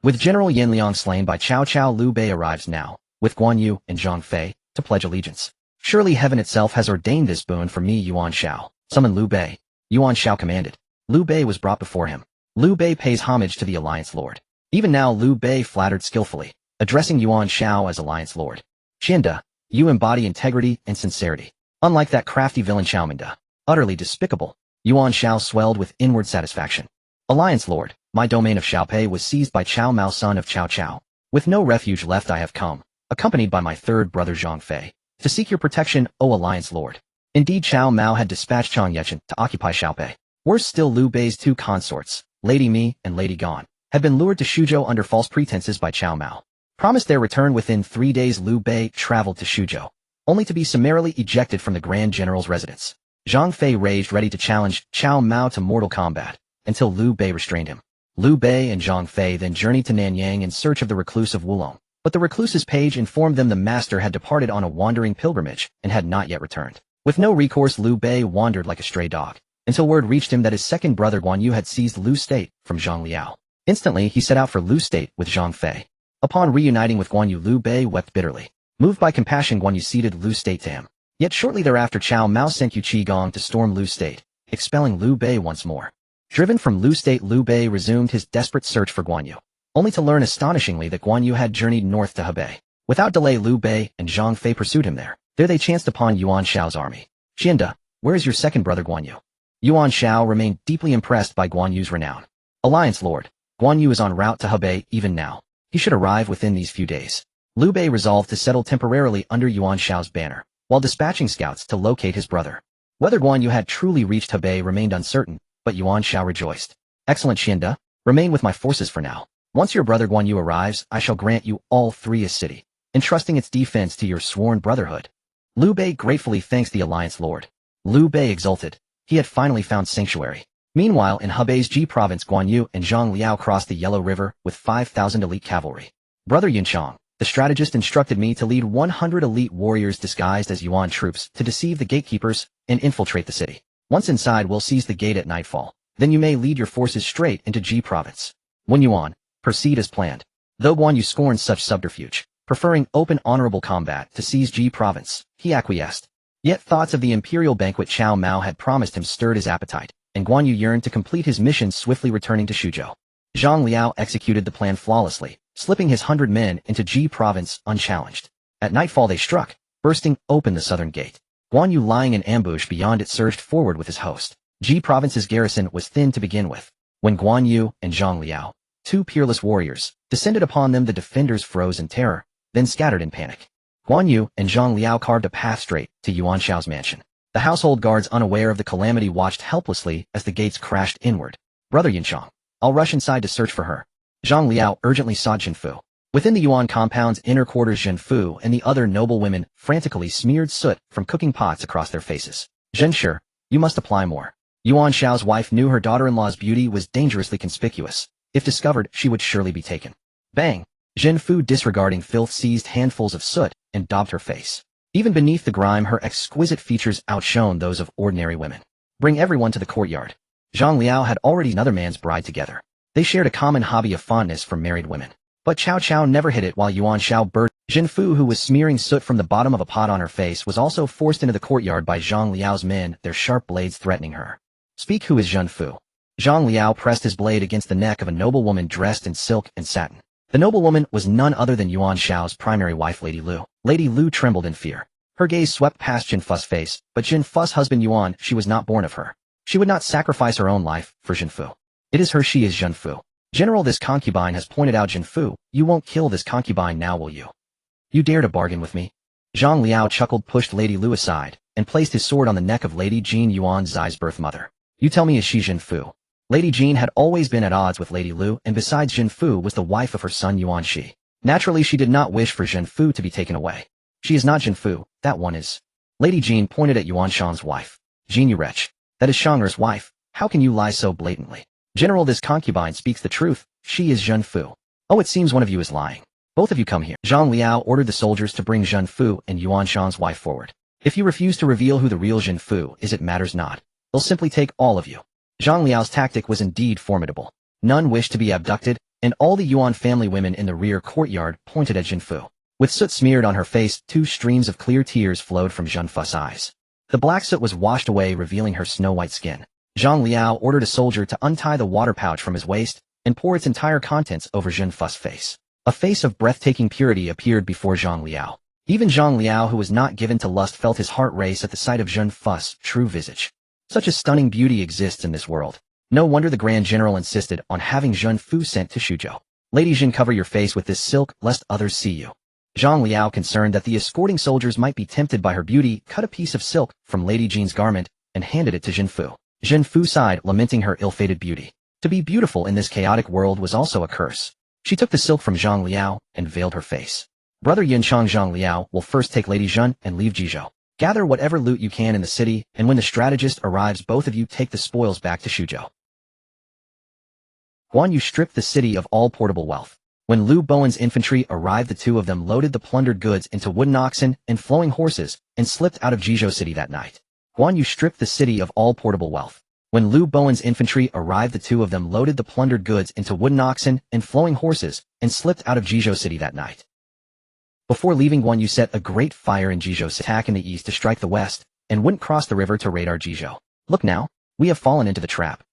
With General Yan Liang slain by Cao Cao, Liu Bei arrives now, with Guan Yu and Zhang Fei, to pledge allegiance. Surely heaven itself has ordained this boon for me, Yuan Shao. Summon Liu Bei. Yuan Shao commanded. Liu Bei was brought before him. Liu Bei pays homage to the Alliance Lord. Even now Liu Bei flattered skillfully, addressing Yuan Shao as Alliance Lord. Qianda, you embody integrity and sincerity. Unlike that crafty villain Xiaominda. Utterly despicable. Yuan Shao swelled with inward satisfaction. Alliance Lord, my domain of Xiaopei was seized by Cao Mao, son of Cao Cao. With no refuge left, I have come, accompanied by my third brother Zhang Fei, to seek your protection, O Alliance Lord. Indeed, Cao Mao had dispatched Chang Yechen to occupy Xiaopei. Worse still, Liu Bei's two consorts, Lady Mi and Lady Gan, had been lured to Shuzhou under false pretenses by Cao Mao. Promised their return within 3 days, Liu Bei traveled to Shuzhou, only to be summarily ejected from the Grand General's residence. Zhang Fei raged, ready to challenge Cao Mao to mortal combat, until Liu Bei restrained him. Liu Bei and Zhang Fei then journeyed to Nanyang in search of the recluse of Wulong, but the recluse's page informed them the master had departed on a wandering pilgrimage and had not yet returned. With no recourse, Liu Bei wandered like a stray dog, until word reached him that his second brother Guan Yu had seized Lu's state from Zhang Liao. Instantly, he set out for Lu's state with Zhang Fei. Upon reuniting with Guan Yu, Liu Bei wept bitterly. Moved by compassion, Guan Yu ceded Lu's state to him. Yet shortly thereafter, Cao Mao sent Yu Qigong to storm Lu's state, expelling Liu Bei once more. Driven from Lu's state, Liu Bei resumed his desperate search for Guan Yu, only to learn astonishingly that Guan Yu had journeyed north to Hebei. Without delay, Liu Bei and Zhang Fei pursued him there. There they chanced upon Yuan Shao's army. Qianda, where is your second brother Guan Yu? Yuan Shao remained deeply impressed by Guan Yu's renown. Alliance Lord, Guan Yu is en route to Hebei even now. He should arrive within these few days. Liu Bei resolved to settle temporarily under Yuan Shao's banner, while dispatching scouts to locate his brother. Whether Guan Yu had truly reached Hebei remained uncertain, but Yuan Shao rejoiced. Excellent, Qianda, remain with my forces for now. Once your brother Guan Yu arrives, I shall grant you all three a city, entrusting its defense to your sworn brotherhood. Liu Bei gratefully thanks the Alliance Lord. Liu Bei exulted. He had finally found sanctuary. Meanwhile, in Hebei's Ji Province, Guan Yu and Zhang Liao crossed the Yellow River with 5,000 elite cavalry. Brother Yunchang, the strategist, instructed me to lead 100 elite warriors disguised as Yuan troops to deceive the gatekeepers and infiltrate the city. Once inside, we'll seize the gate at nightfall. Then you may lead your forces straight into Ji Province. When Yuan, proceed as planned. Though Guan Yu scorned such subterfuge, preferring open honorable combat to seize Ji Province, he acquiesced. Yet thoughts of the imperial banquet Cao Mao had promised him stirred his appetite, and Guan Yu yearned to complete his mission, swiftly returning to Shuzhou. Zhang Liao executed the plan flawlessly, slipping his 100 men into Ji Province unchallenged. At nightfall they struck, bursting open the southern gate. Guan Yu, lying in ambush beyond it, surged forward with his host. Ji Province's garrison was thin to begin with. When Guan Yu and Zhang Liao, two peerless warriors, descended upon them, the defenders froze in terror, then scattered in panic. Guan Yu and Zhang Liao carved a path straight to Yuan Shao's mansion. The household guards, unaware of the calamity, watched helplessly as the gates crashed inward. Brother Yunchang, I'll rush inside to search for her. Zhang Liao urgently sought Jinfu. Within the Yuan compound's inner quarters, Zhen Fu and the other noble women frantically smeared soot from cooking pots across their faces. Zhen Shi, you must apply more. Yuan Shao's wife knew her daughter-in-law's beauty was dangerously conspicuous. If discovered, she would surely be taken. Bang! Zhen Fu, disregarding filth, seized handfuls of soot and daubed her face. Even beneath the grime, her exquisite features outshone those of ordinary women. Bring everyone to the courtyard. Zhang Liao had already another man's bride together. They shared a common hobby of fondness for married women. But Cao Cao never hid it while Yuan Xiao burst. Zhen Fu, who was smearing soot from the bottom of a pot on her face, was also forced into the courtyard by Zhang Liao's men, their sharp blades threatening her. Speak, who is Zhen Fu? Zhang Liao pressed his blade against the neck of a noble woman dressed in silk and satin. The noble woman was none other than Yuan Shao's primary wife, Lady Lu. Lady Lu trembled in fear. Her gaze swept past Jin Fu's face, but Jin Fu's husband Yuan, she was not born of her. She would not sacrifice her own life for Zhen Fu. It is her, she is Zhen Fu. General, this concubine has pointed out Zhen Fu. You won't kill this concubine now, will you? You dare to bargain with me? Zhang Liao chuckled, pushed Lady Lu aside, and placed his sword on the neck of Lady Jin, Yuan Zai's birth mother. You tell me, is she Zhen Fu? Lady Jin had always been at odds with Lady Lu, and besides, Zhen Fu was the wife of her son Yuan Shi. Naturally, she did not wish for Zhen Fu to be taken away. She is not Zhen Fu, that one is. Lady Jin pointed at Yuan Shang's wife. Jin, you wretch. That is Shang'er's wife. How can you lie so blatantly? General, this concubine speaks the truth. She is Zhen Fu. Oh, it seems one of you is lying. Both of you come here. Zhang Liao ordered the soldiers to bring Zhen Fu and Yuan Shang's wife forward. If you refuse to reveal who the real Zhen Fu is, it matters not. They'll simply take all of you. Zhang Liao's tactic was indeed formidable. None wished to be abducted, and all the Yuan family women in the rear courtyard pointed at Zhen Fu. With soot smeared on her face, 2 streams of clear tears flowed from Zhen Fu's eyes. The black soot was washed away, revealing her snow-white skin. Zhang Liao ordered a soldier to untie the water pouch from his waist and pour its entire contents over Zhen Fu's face. A face of breathtaking purity appeared before Zhang Liao. Even Zhang Liao, who was not given to lust, felt his heart race at the sight of Zhen Fu's true visage. Such a stunning beauty exists in this world. No wonder the Grand General insisted on having Zhen Fu sent to Shuzhou. Lady Jin, cover your face with this silk, lest others see you. Zhang Liao, concerned that the escorting soldiers might be tempted by her beauty, cut a piece of silk from Lady Jin's garment and handed it to Zhen Fu. Zhen Fu sighed, lamenting her ill-fated beauty. To be beautiful in this chaotic world was also a curse. She took the silk from Zhang Liao and veiled her face. Brother Yin Chang, Zhang Liao will first take Lady Zhen and leave Jizhou. Gather whatever loot you can in the city, and when the strategist arrives, both of you take the spoils back to Shuzhou. Guan Yu stripped the city of all portable wealth. When Liu Bowen's infantry arrived, the 2 of them loaded the plundered goods into wooden oxen and flowing horses and slipped out of Jizhou city that night. Guan Yu stripped the city of all portable wealth. When Liu Bowen's infantry arrived, the 2 of them loaded the plundered goods into wooden oxen and flowing horses and slipped out of Jizhou city that night. Before leaving, Guan Yu set a great fire in Jizhou city, attack in the east to strike the west, and wouldn't cross the river to raid our Jizhou. Look now, we have fallen into the trap.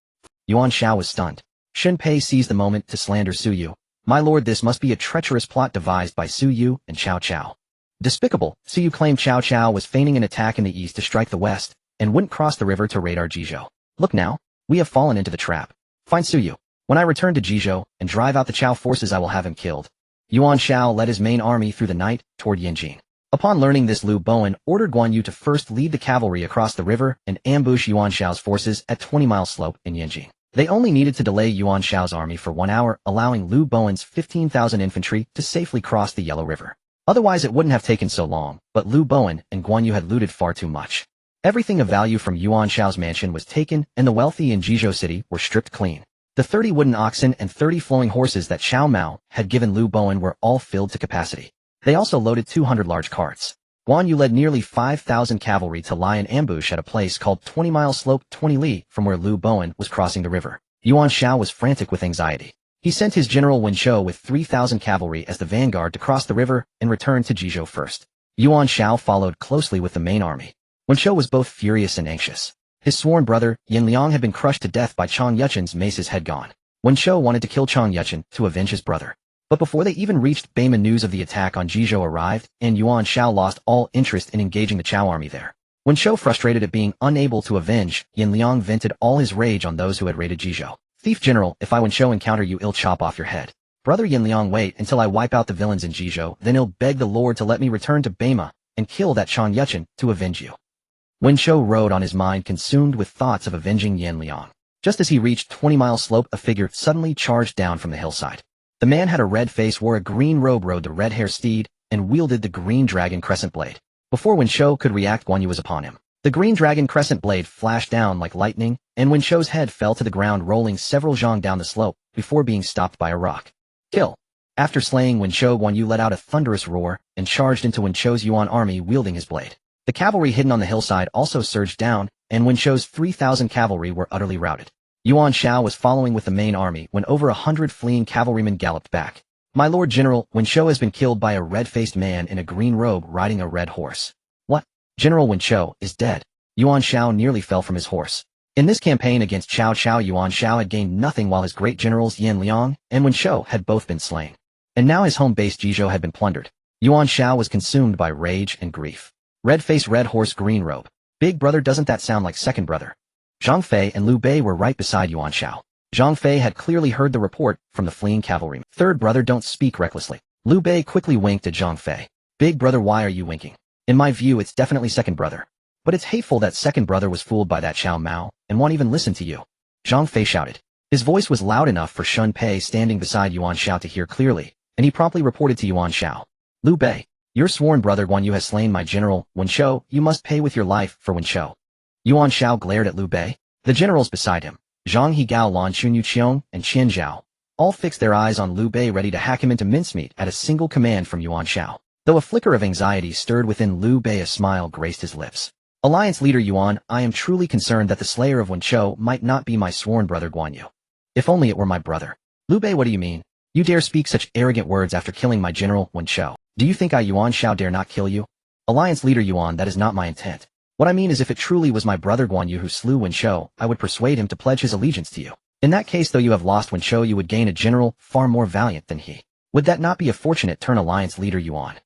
Yuan Shao was stunned. Shen Pei seized the moment to slander Su Yu. My lord, this must be a treacherous plot devised by Su Yu and Cao Cao. Despicable. Su Yu claimed Cao Cao was feigning an attack in the east to strike the west, and wouldn't cross the river to raid our Jizhou. Look now, we have fallen into the trap. Find Su Yu. When I return to Jizhou and drive out the Cao forces, I will have him killed. Yuan Shao led his main army through the night toward Yanjing. Upon learning this, Liu Bowen ordered Guan Yu to first lead the cavalry across the river and ambush Yuan Shao's forces at 20-mile slope in Yanjing. They only needed to delay Yuan Shao's army for 1 hour, allowing Liu Bowen's 15,000 infantry to safely cross the Yellow River. Otherwise, it wouldn't have taken so long, but Liu Bowen and Guan Yu had looted far too much. Everything of value from Yuan Shao's mansion was taken, and the wealthy in Jizhou city were stripped clean. The 30 wooden oxen and 30 flowing horses that Cao Mao had given Liu Bowen were all filled to capacity. They also loaded 200 large carts. Guan Yu led nearly 5,000 cavalry to lie in ambush at a place called 20-mile slope 20 li from where Liu Bowen was crossing the river. Yuan Shao was frantic with anxiety. He sent his general Wen Shou with 3,000 cavalry as the vanguard to cross the river and return to Jizhou first. Yuan Shao followed closely with the main army. Wen Shou was both furious and anxious. His sworn brother, Yin Liang, had been crushed to death by Chang Yuchen's mace's head gone. Wen Shou wanted to kill Chang Yuchen to avenge his brother. But before they even reached Beima, news of the attack on Jizhou arrived, and Yuan Shao lost all interest in engaging the Cao army there. Wen Shou, frustrated at being unable to avenge, Yin Liang vented all his rage on those who had raided Jizhou. Thief general, if I Wen Shou encounter you, I'll chop off your head. Brother Yin Liang, wait until I wipe out the villains in Jizhou, then I'll beg the Lord to let me return to Beima and kill that Chang Yuchen to avenge you. Wen Shou rode on his mind, consumed with thoughts of avenging Yin Liang. Just as he reached 20-mile slope, a figure suddenly charged down from the hillside. The man had a red face, wore a green robe, rode the red hair steed, and wielded the green dragon crescent blade. Before Wen Shou could react, Guan Yu was upon him. The green dragon crescent blade flashed down like lightning, and Wen Shou's head fell to the ground, rolling several zhang down the slope, before being stopped by a rock. Kill! After slaying Wen Shou, Guan Yu let out a thunderous roar, and charged into Wen Shou's Yuan army wielding his blade. The cavalry hidden on the hillside also surged down, and Wen Shou's 3,000 cavalry were utterly routed. Yuan Shao was following with the main army when over 100 fleeing cavalrymen galloped back. My Lord General, Wen Shou has been killed by a red-faced man in a green robe riding a red horse. What? General Wen Shou is dead. Yuan Shao nearly fell from his horse. In this campaign against Cao Cao, Yuan Shao had gained nothing, while his great generals Yan Liang and Wen Shou had both been slain. And now his home base Jizhou had been plundered. Yuan Shao was consumed by rage and grief. Red face, red horse, green robe. Big brother, doesn't that sound like second brother? Zhang Fei and Liu Bei were right beside Yuan Shao. Zhang Fei had clearly heard the report from the fleeing cavalrymen. Third brother, don't speak recklessly. Liu Bei quickly winked at Zhang Fei. Big brother, why are you winking? In my view, it's definitely second brother. But it's hateful that second brother was fooled by that Cao Mao, and won't even listen to you. Zhang Fei shouted. His voice was loud enough for Shun Pei standing beside Yuan Shao to hear clearly, and he promptly reported to Yuan Shao. Liu Bei, your sworn brother Guan Yu has slain my general, Wen Shou. You must pay with your life for Wen Shou. Yuan Shao glared at Liu Bei. The generals beside him, Zhang Higao, Lan Chunyu Qiong, and Qian Zhao, all fixed their eyes on Liu Bei, ready to hack him into mincemeat at a single command from Yuan Shao. Though a flicker of anxiety stirred within Liu Bei, a smile graced his lips. Alliance leader Yuan, I am truly concerned that the slayer of Wen Shou might not be my sworn brother Guan Yu. If only it were my brother. Liu Bei, what do you mean? You dare speak such arrogant words after killing my general, Wen Shou? Do you think I, Yuan Shao, dare not kill you? Alliance leader Yuan, that is not my intent. What I mean is, if it truly was my brother Guan Yu who slew Wen Shou, I would persuade him to pledge his allegiance to you. In that case, though you have lost Wen Shou, you would gain a general far more valiant than he. Would that not be a fortunate turn, Alliance leader Yuan?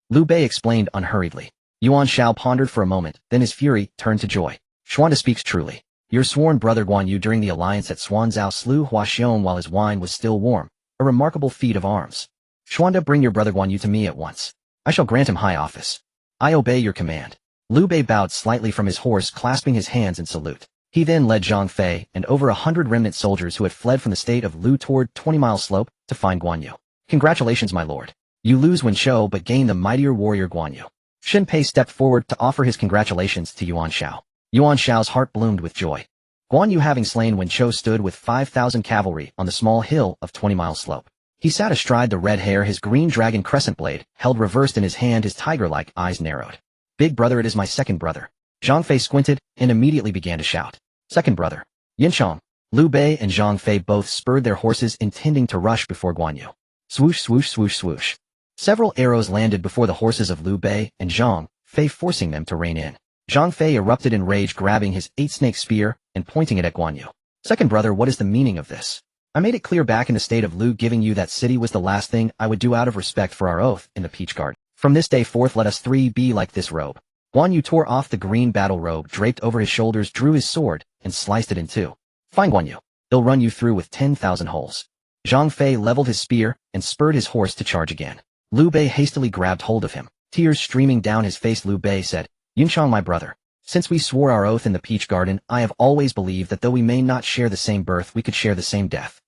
Liu Bei explained unhurriedly. Yuan Shao pondered for a moment, then his fury turned to joy. Xuanda speaks truly. Your sworn brother Guan Yu during the alliance at Xuanzhou slew Hua Xiong while his wine was still warm. A remarkable feat of arms. Xuanda, bring your brother Guan Yu to me at once. I shall grant him high office. I obey your command. Liu Bei bowed slightly from his horse, clasping his hands in salute. He then led Zhang Fei and over 100 remnant soldiers who had fled from the state of Lu toward 20-mile slope to find Guan Yu. Congratulations, my lord. You lose Wen Shou but gain the mightier warrior Guan Yu. Shen Pei stepped forward to offer his congratulations to Yuan Shao. Yuan Shao's heart bloomed with joy. Guan Yu, having slain Wen Shou, stood with 5,000 cavalry on the small hill of 20-mile slope. He sat astride the red hare, his green dragon crescent blade held reversed in his hand, his tiger-like eyes narrowed. Big brother, it is my second brother. Zhang Fei squinted and immediately began to shout. Second brother. Yinchong. Liu Bei and Zhang Fei both spurred their horses, intending to rush before Guan Yu. Swoosh, swoosh, swoosh, swoosh. Several arrows landed before the horses of Liu Bei and Zhang Fei, forcing them to rein in. Zhang Fei erupted in rage, grabbing his 8-snake spear and pointing it at Guan Yu. Second brother, what is the meaning of this? I made it clear back in the state of Lu, giving you that city was the last thing I would do out of respect for our oath in the Peach Garden. From this day forth, let us three be like this robe. Guan Yu tore off the green battle robe draped over his shoulders, drew his sword, and sliced it in two. Fine, Guan Yu. He'll run you through with 10,000 holes. Zhang Fei leveled his spear and spurred his horse to charge again. Liu Bei hastily grabbed hold of him. Tears streaming down his face, Liu Bei said, Yunchang, my brother. Since we swore our oath in the Peach Garden, I have always believed that though we may not share the same birth, we could share the same death.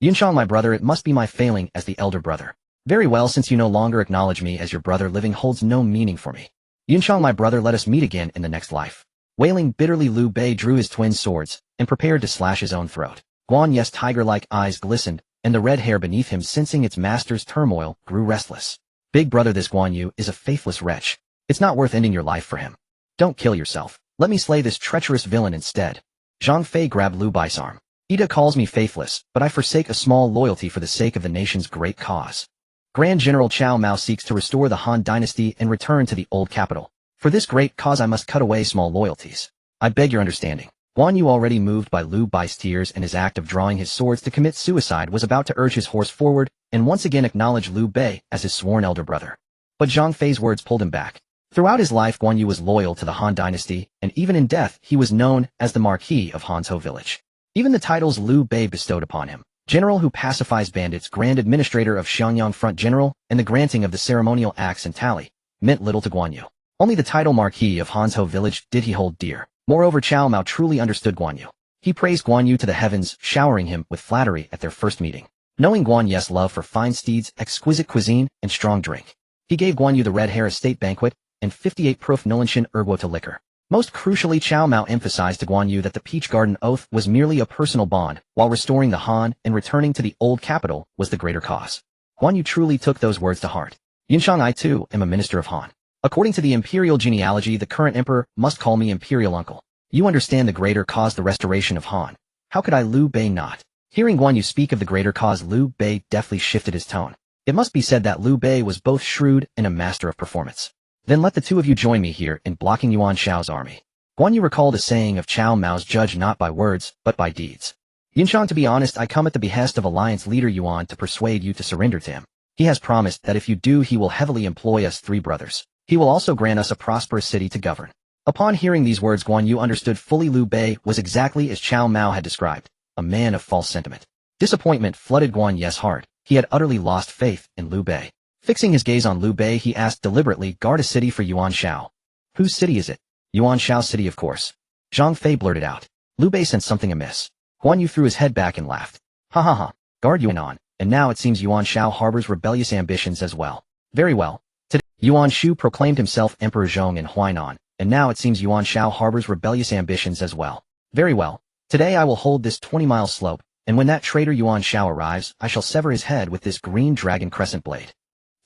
Yunchang, my brother, it must be my failing as the elder brother. Very well, since you no longer acknowledge me as your brother, living holds no meaning for me. Yunchang, my brother, let us meet again in the next life. Wailing bitterly, Liu Bei drew his twin swords and prepared to slash his own throat. Guan Yu's tiger-like eyes glistened, and the red hair beneath him, sensing its master's turmoil, grew restless. Big brother, this Guan Yu is a faithless wretch. It's not worth ending your life for him. Don't kill yourself. Let me slay this treacherous villain instead. Zhang Fei grabbed Liu Bei's arm. Ida calls me faithless, but I forsake a small loyalty for the sake of the nation's great cause. Grand General Cao Mao seeks to restore the Han dynasty and return to the old capital. For this great cause I must cut away small loyalties. I beg your understanding. Guan Yu, already moved by Liu Bei's tears and his act of drawing his swords to commit suicide, was about to urge his horse forward and once again acknowledge Liu Bei as his sworn elder brother. But Zhang Fei's words pulled him back. Throughout his life, Guan Yu was loyal to the Han dynasty, and even in death he was known as the Marquis of Hanzhou Village. Even the titles Liu Bei bestowed upon him, General who pacifies bandits, Grand Administrator of Xiangyang Front General, and the granting of the ceremonial axe and tally, meant little to Guan Yu. Only the title Marquis of Hanzhou Village did he hold dear. Moreover, Cao Mao truly understood Guan Yu. He praised Guan Yu to the heavens, showering him with flattery at their first meeting. Knowing Guan Yu's love for fine steeds, exquisite cuisine, and strong drink, he gave Guan Yu the Red Hare Estate Banquet and 58 proof Nolinshan Erguota liquor. Most crucially, Cao Mao emphasized to Guan Yu that the Peach Garden Oath was merely a personal bond, while restoring the Han and returning to the old capital was the greater cause. Guan Yu truly took those words to heart. Yinshang, I too am a minister of Han. According to the imperial genealogy, the current emperor must call me imperial uncle. You understand the greater cause, the restoration of Han. How could I, Liu Bei, not? Hearing Guan Yu speak of the greater cause, Liu Bei deftly shifted his tone. It must be said that Liu Bei was both shrewd and a master of performance. Then let the two of you join me here in blocking Yuan Shao's army. Guan Yu recalled a saying of Cao Mao's, judge not by words, but by deeds. Yinshan, to be honest, I come at the behest of alliance leader Yuan to persuade you to surrender to him. He has promised that if you do, he will heavily employ us three brothers. He will also grant us a prosperous city to govern. Upon hearing these words, Guan Yu understood fully Liu Bei was exactly as Cao Mao had described, a man of false sentiment. Disappointment flooded Guan Yu's heart. He had utterly lost faith in Liu Bei. Fixing his gaze on Liu Bei, he asked deliberately, guard a city for Yuan Shao. Whose city is it? Yuan Shao's city, of course. Zhang Fei blurted out. Liu Bei sensed something amiss. Guan Yu threw his head back and laughed. Ha ha ha. Guard Yuan, and now it seems Yuan Shao harbors rebellious ambitions as well. Very well. Today, Yuan Shu proclaimed himself Emperor Zhong in Huainan, and now it seems Yuan Shao harbors rebellious ambitions as well. Very well. Today I will hold this 20-mile slope, and when that traitor Yuan Shao arrives, I shall sever his head with this green dragon crescent blade.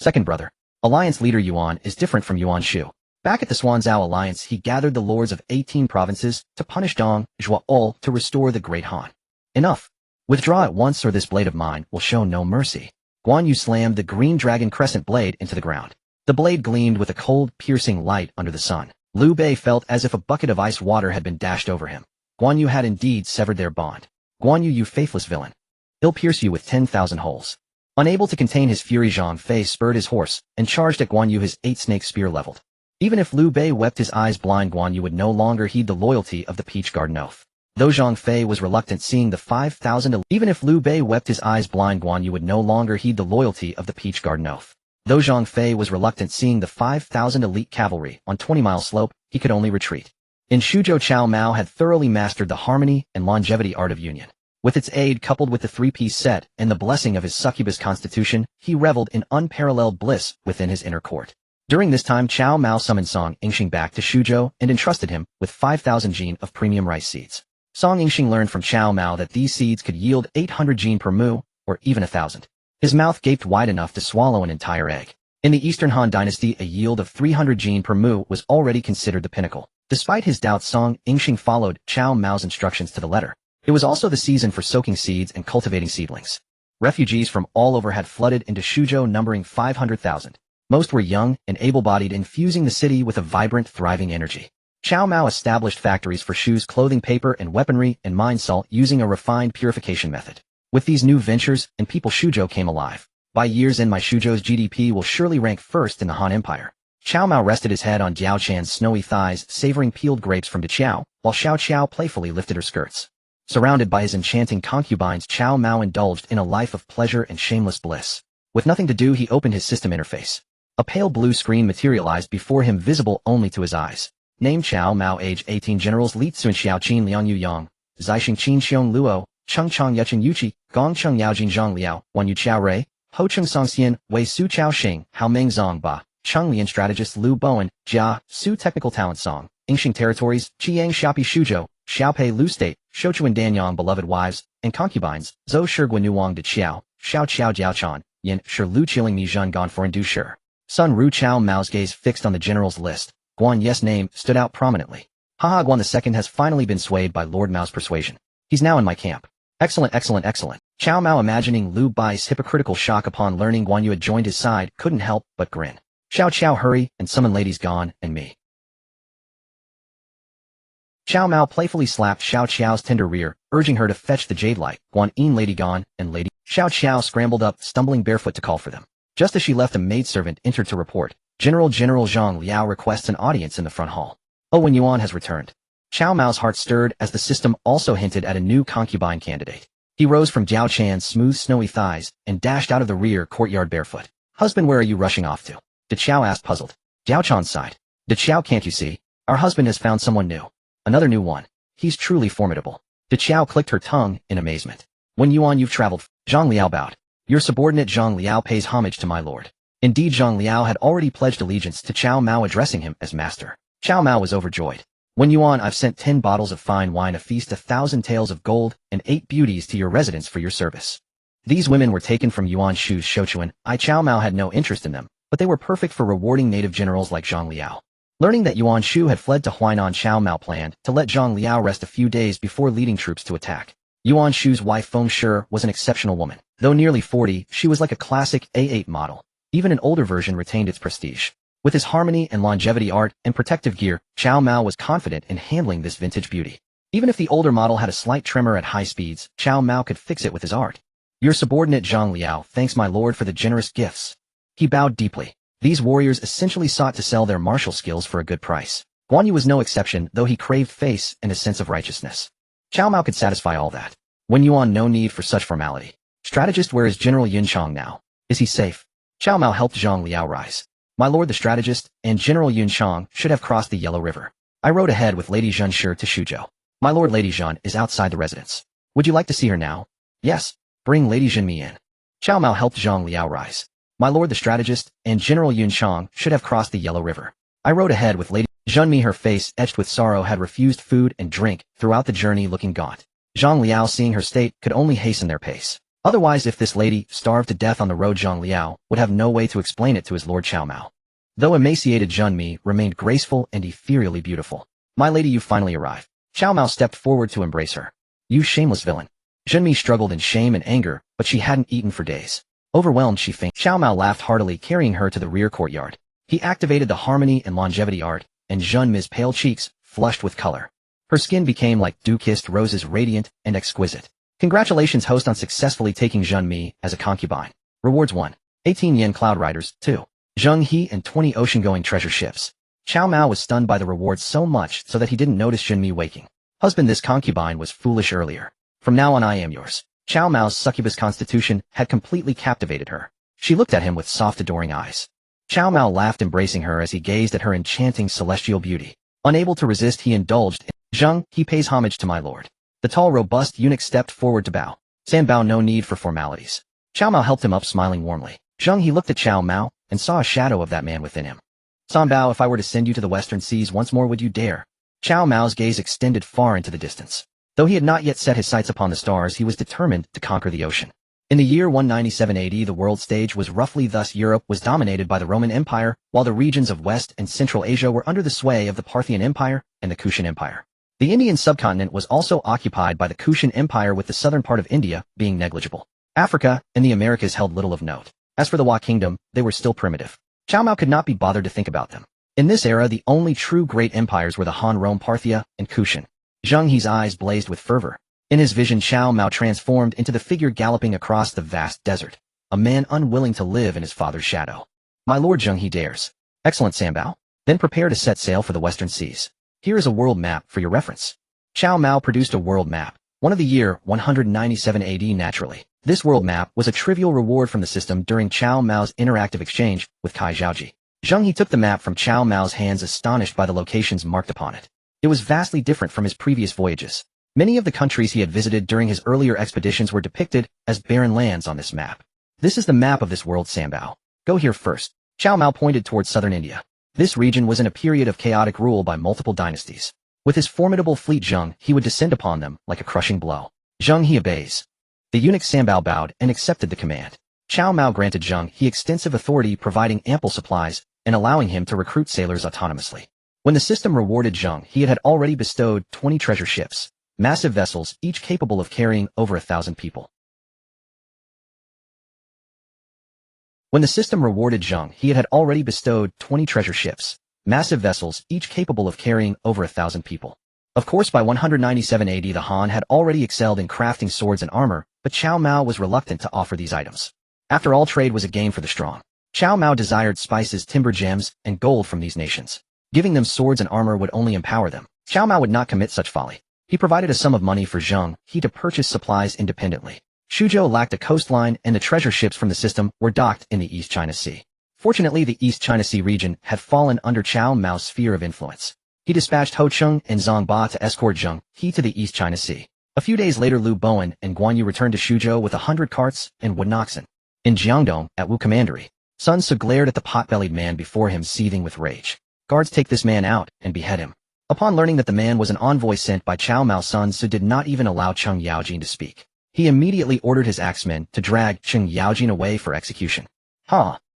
Second brother. Alliance leader Yuan is different from Yuan Shu. Back at the Xuanzhou alliance, he gathered the lords of 18 provinces to punish Dong Zhuo to restore the great Han. Enough. Withdraw at once or this blade of mine will show no mercy. Guan Yu slammed the green dragon crescent blade into the ground. The blade gleamed with a cold, piercing light under the sun. Liu Bei felt as if a bucket of ice water had been dashed over him. Guan Yu had indeed severed their bond. Guan Yu, you faithless villain. He'll pierce you with 10,000 holes. Unable to contain his fury, Zhang Fei spurred his horse and charged at Guan Yu, his 8-snake spear leveled. Even if Liu Bei wept his eyes blind, Guan Yu would no longer heed the loyalty of the Peach Garden Oath. Though Zhang Fei was reluctant, seeing the 5,000 even if Liu Bei wept his eyes blind, Guan Yu would no longer heed the loyalty of the Peach Garden Oath. Though Zhang Fei was reluctant, seeing the 5,000 elite cavalry on 20-mile slope, he could only retreat. In Shuzhou, Cao Mao had thoroughly mastered the harmony and longevity art of union. With its aid, coupled with the three-piece set and the blessing of his succubus constitution, he reveled in unparalleled bliss within his inner court. During this time, Cao Mao summoned Song Yingxing back to Shuzhou and entrusted him with 5,000 jin of premium rice seeds. Song Yingxing learned from Cao Mao that these seeds could yield 800 jin per mu, or even 1,000. His mouth gaped wide enough to swallow an entire egg. In the Eastern Han Dynasty, a yield of 300 jin per mu was already considered the pinnacle. Despite his doubts, Song Yingxing followed Cao Mao's instructions to the letter. It was also the season for soaking seeds and cultivating seedlings. Refugees from all over had flooded into Shuzhou, numbering 500,000. Most were young and able-bodied, infusing the city with a vibrant, thriving energy. Cao Mao established factories for shoes, clothing, paper, and weaponry, and mine salt using a refined purification method. With these new ventures and people, Shuzhou came alive. By year's end, my Shuzhou's GDP will surely rank first in the Han Empire. Cao Mao rested his head on Diao Chan's snowy thighs, savoring peeled grapes from Diao, while Xiao Qiao playfully lifted her skirts. Surrounded by his enchanting concubines, Cao Mao indulged in a life of pleasure and shameless bliss. With nothing to do, he opened his system interface. A pale blue screen materialized before him, visible only to his eyes. Name: Cao Mao. Age: 18. Generals: Li Cunxiao, Qin Liang Yu Yang, Zixing Qin Xiong Luo, Cheng Chang Yuchen Yuqi, Gong Cheng Yaojin Zhang Liao, Wan Yu Chao Rei, Ho Chung Song Xian, Wei Su Chao Xing, Hao Meng Zong Ba, Cheng Lian Strategist Liu Bowen, Jia, Su Technical Talent Song, Yingxing Territories, Chiang Xiaopi Shuzhou, Xiaopei Lu State, Shouchuan Danyang Beloved Wives, and Concubines, Zhou Shiguan Nuang De Qiao, Xiao Qiao Jiaochan, Yin Shi Lu Qiling Mi Zhen Gan Foreign Du Shi. Sun Ru. Cao Mao's gaze fixed on the general's list. Guan Yu's name stood out prominently. Haha, Guan II has finally been swayed by Lord Mao's persuasion. He's now in my camp. Excellent, excellent, excellent. Cao Mao, imagining Liu Bai's hypocritical shock upon learning Guan Yu had joined his side, couldn't help but grin. Xiao Qiao, hurry and summon Lady Gone and me. Cao Mao playfully slapped Xiao Qiao's tender rear, urging her to fetch the jade light. Guan Yin, Lady Gone, and Lady Xiao Qiao scrambled up, stumbling barefoot to call for them. Just as she left, a maidservant entered to report. General Zhang Liao requests an audience in the front hall. Oh, when Yuan has returned. Cao Mao's heart stirred as the system also hinted at a new concubine candidate. He rose from Diao Chan's smooth, snowy thighs and dashed out of the rear courtyard barefoot. Husband, where are you rushing off to? De Qiao asked, puzzled. Diao Chan sighed. De Qiao, can't you see? Our husband has found someone new. Another new one. He's truly formidable. De Qiao clicked her tongue in amazement. When Yuan, you've traveled. Zhang Liao bowed. Your subordinate Zhang Liao pays homage to my lord. Indeed, Zhang Liao had already pledged allegiance to Cao Mao, addressing him as master. Cao Mao was overjoyed. When Yuan, I've sent 10 bottles of fine wine, a feast, 1,000 taels of gold, and 8 beauties to your residence for your service. These women were taken from Yuan Shu's Shouchuan. Cao Mao had no interest in them, but they were perfect for rewarding native generals like Zhang Liao. Learning that Yuan Shu had fled to Huainan, Cao Mao planned to let Zhang Liao rest a few days before leading troops to attack. Yuan Shu's wife Feng Shi was an exceptional woman. Though nearly 40, she was like a classic A8 model. Even an older version retained its prestige. With his harmony and longevity art and protective gear, Cao Mao was confident in handling this vintage beauty. Even if the older model had a slight tremor at high speeds, Cao Mao could fix it with his art. Your subordinate Zhang Liao thanks my lord for the generous gifts. He bowed deeply. These warriors essentially sought to sell their martial skills for a good price. Guan Yu was no exception, though he craved face and a sense of righteousness. Cao Mao could satisfy all that. When Yuan, no need for such formality. Strategist, where is General Yun Chang now? Is he safe? Cao Mao helped Zhang Liao rise. My lord the strategist and General Yun Chang should have crossed the Yellow River. I rode ahead with Lady Zhen Shi to Shuzhou. My lord Lady Zhen is outside the residence. Would you like to see her now? Yes. Bring Lady Zhen me in. Cao Mao helped Zhang Liao rise. My lord the strategist and General Yun Chang should have crossed the Yellow River. I rode ahead with Lady Zhen Mi, her face etched with sorrow, had refused food and drink throughout the journey, looking gaunt. Zhang Liao, seeing her state, could only hasten their pace. Otherwise, if this lady starved to death on the road, Zhang Liao would have no way to explain it to his lord Cao Mao. Though emaciated, Zhen Mi remained graceful and ethereally beautiful. My lady, you finally arrived. Cao Mao stepped forward to embrace her. You shameless villain. Zhen Mi struggled in shame and anger, but she hadn't eaten for days. Overwhelmed, she fainted. Cao Mao laughed heartily, carrying her to the rear courtyard. He activated the harmony and longevity art, and Zhen Mi's pale cheeks flushed with color. Her skin became like dew-kissed roses, radiant and exquisite. Congratulations, host, on successfully taking Zhen Mi as a concubine. Rewards 1. 18 yen Cloud Riders. 2. Zheng He and 20 ocean-going treasure ships. Cao Mao was stunned by the rewards so much so that he didn't notice Zhen Mi waking. Husband, this concubine was foolish earlier. From now on I am yours. Cao Mao's succubus constitution had completely captivated her. She looked at him with soft, adoring eyes. Cao Mao laughed, embracing her as he gazed at her enchanting celestial beauty. Unable to resist, he indulged in Zheng, he pays homage to my lord. The tall, robust eunuch stepped forward to bow. San Bao, no need for formalities. Cao Mao helped him up, smiling warmly. Zheng, he looked at Cao Mao and saw a shadow of that man within him. San Bao, if I were to send you to the western seas once more, would you dare? Cao Mao's gaze extended far into the distance. Though he had not yet set his sights upon the stars, he was determined to conquer the ocean. In the year 197 AD, the world stage was roughly thus. Europe was dominated by the Roman Empire, while the regions of West and Central Asia were under the sway of the Parthian Empire and the Kushan Empire. The Indian subcontinent was also occupied by the Kushan Empire, with the southern part of India being negligible. Africa and the Americas held little of note. As for the Wa Kingdom, they were still primitive. Cao Mao could not be bothered to think about them. In this era, the only true great empires were the Han, Rome, Parthia, and Kushan. Zheng He's eyes blazed with fervor. In his vision, Cao Mao transformed into the figure galloping across the vast desert, a man unwilling to live in his father's shadow. My lord Zheng He dares. Excellent, San Bao. Then prepare to set sail for the western seas. Here is a world map for your reference. Cao Mao produced a world map, one of the year 197 AD. Naturally, this world map was a trivial reward from the system during Cao Mao's interactive exchange with Kai Zhaoji. Zheng He took the map from Cao Mao's hands, astonished by the locations marked upon it. It was vastly different from his previous voyages. Many of the countries he had visited during his earlier expeditions were depicted as barren lands on this map. This is the map of this world, San Bao. Go here first. Cao Mao pointed towards southern India. This region was in a period of chaotic rule by multiple dynasties. With his formidable fleet, Zheng He would descend upon them like a crushing blow. Zheng He obeys. The eunuch San Bao bowed and accepted the command. Cao Mao granted Zheng He extensive authority, providing ample supplies and allowing him to recruit sailors autonomously. When the system rewarded Zheng He, it had already bestowed 20 treasure ships, massive vessels, each capable of carrying over 1,000 people. When the system rewarded Zheng He, it had already bestowed 20 treasure ships, massive vessels, each capable of carrying over 1,000 people. Of course, by 197 AD, the Han had already excelled in crafting swords and armor, but Cao Mao was reluctant to offer these items. After all, trade was a game for the strong. Cao Mao desired spices, timber, gems, and gold from these nations. Giving them swords and armor would only empower them. Cao Mao would not commit such folly. He provided a sum of money for Zheng He to purchase supplies independently. Shuzhou lacked a coastline, and the treasure ships from the system were docked in the East China Sea. Fortunately, the East China Sea region had fallen under Cao Mao's sphere of influence. He dispatched Ho Cheng and Zhang Ba to escort Zheng He to the East China Sea. A few days later, Lu Bowen and Guan Yu returned to Shuzhou with 100 carts and wooden oxen. In Jiangdong, at Wu Commandery, Sun Tzu glared at the pot-bellied man before him, seething with rage. Guards, take this man out and behead him. Upon learning that the man was an envoy sent by Cao Mao, Sun Tzu did not even allow Cheng Yaojin to speak. He immediately ordered his axemen to drag Cheng Yaojin away for execution.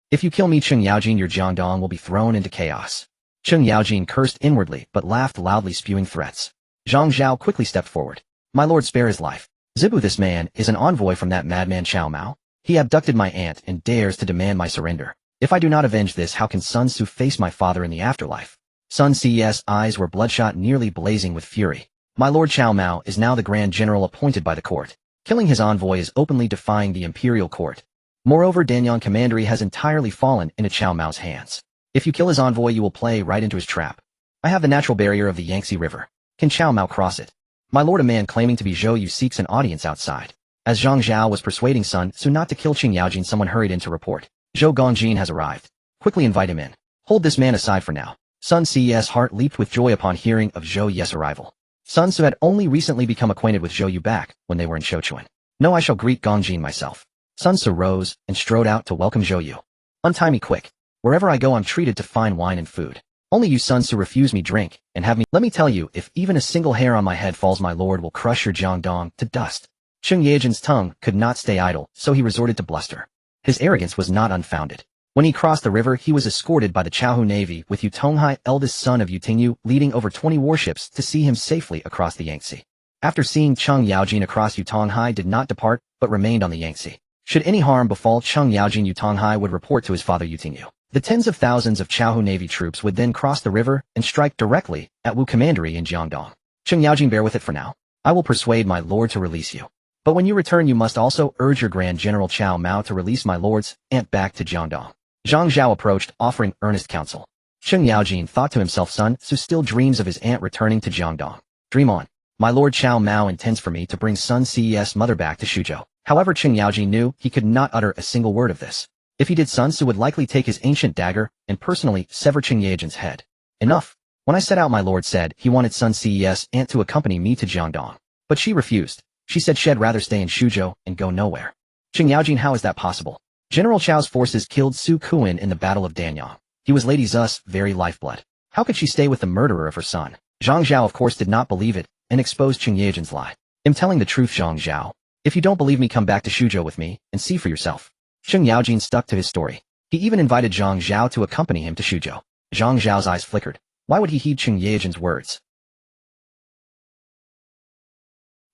If you kill me, Cheng Yaojin, your Jiangdong will be thrown into chaos. Cheng Yaojin cursed inwardly but laughed loudly, spewing threats. Zhang Xiu quickly stepped forward. My lord, spare his life. Zibu, this man is an envoy from that madman Cao Mao. He abducted my aunt and dares to demand my surrender. If I do not avenge this, how can Sun Tzu face my father in the afterlife? Sun Tzu's eyes were bloodshot, nearly blazing with fury. My lord, Cao Mao is now the grand general appointed by the court. Killing his envoy is openly defying the imperial court. Moreover, Danyang Commandery has entirely fallen into Cao Mao's hands. If you kill his envoy, you will play right into his trap. I have the natural barrier of the Yangtze River. Can Cao Mao cross it? My lord, a man claiming to be Zhou Yu seeks an audience outside. As Zhang Xiu was persuading Sun Tzu not to kill Cheng Yaojin, someone hurried in to report. Zhou Gongjin has arrived. Quickly invite him in. Hold this man aside for now. Sun Tzu's heart leaped with joy upon hearing of Zhou Yu's arrival. Sun Tzu had only recently become acquainted with Zhou Yu back when they were in Shochuan. No, I shall greet Gongjin myself. Sun Tzu rose and strode out to welcome Zhou Yu. Untie me quick. Wherever I go, I'm treated to fine wine and food. Only you, Sun Tzu, refuse me drink and have me. Let me tell you, if even a single hair on my head falls, my lord will crush your Jiangdong to dust. Cheng Yaojin's tongue could not stay idle, so he resorted to bluster. His arrogance was not unfounded. When he crossed the river, he was escorted by the Chaohu Navy, with Yu Tonghai, eldest son of Yu Tingyu, leading over 20 warships to see him safely across the Yangtze. After seeing Cheng Yaojin across, Yu Tonghai did not depart, but remained on the Yangtze. Should any harm befall Cheng Yaojin, Yu Tonghai would report to his father Yu Tingyu. The tens of thousands of Chaohu Navy troops would then cross the river and strike directly at Wu Commandery in Jiangdong. Cheng Yaojin, bear with it for now. I will persuade my lord to release you. But when you return, you must also urge your Grand General Cao Mao to release my lord's aunt back to Jiangdong. Zhang Xiu approached, offering earnest counsel. Cheng Yaojin thought to himself, Sun Tzu still dreams of his aunt returning to Jiangdong. Dream on. My lord Cao Mao intends for me to bring Sun Tzu's mother back to Suzhou. However, Cheng Yaojin knew he could not utter a single word of this. If he did, Sun Tzu would likely take his ancient dagger and personally sever Cheng Yaojin's head. Enough. When I set out, my lord said he wanted Sun Tzu's aunt to accompany me to Jiangdong. But she refused. She said she'd rather stay in Suzhou and go nowhere. Cheng Yaojin, how is that possible? General Chao's forces killed Su Kuan in the Battle of Danyang. He was Lady Zou's very lifeblood. How could she stay with the murderer of her son? Zhang Xiu, of course, did not believe it and exposed Cheng Yaojin's lie. I'm telling the truth, Zhang Xiu. If you don't believe me, come back to Suzhou with me and see for yourself. Cheng Yaojin stuck to his story. He even invited Zhang Xiu to accompany him to Suzhou. Zhang Xiu's eyes flickered. Why would he heed Cheng Yaojin's words?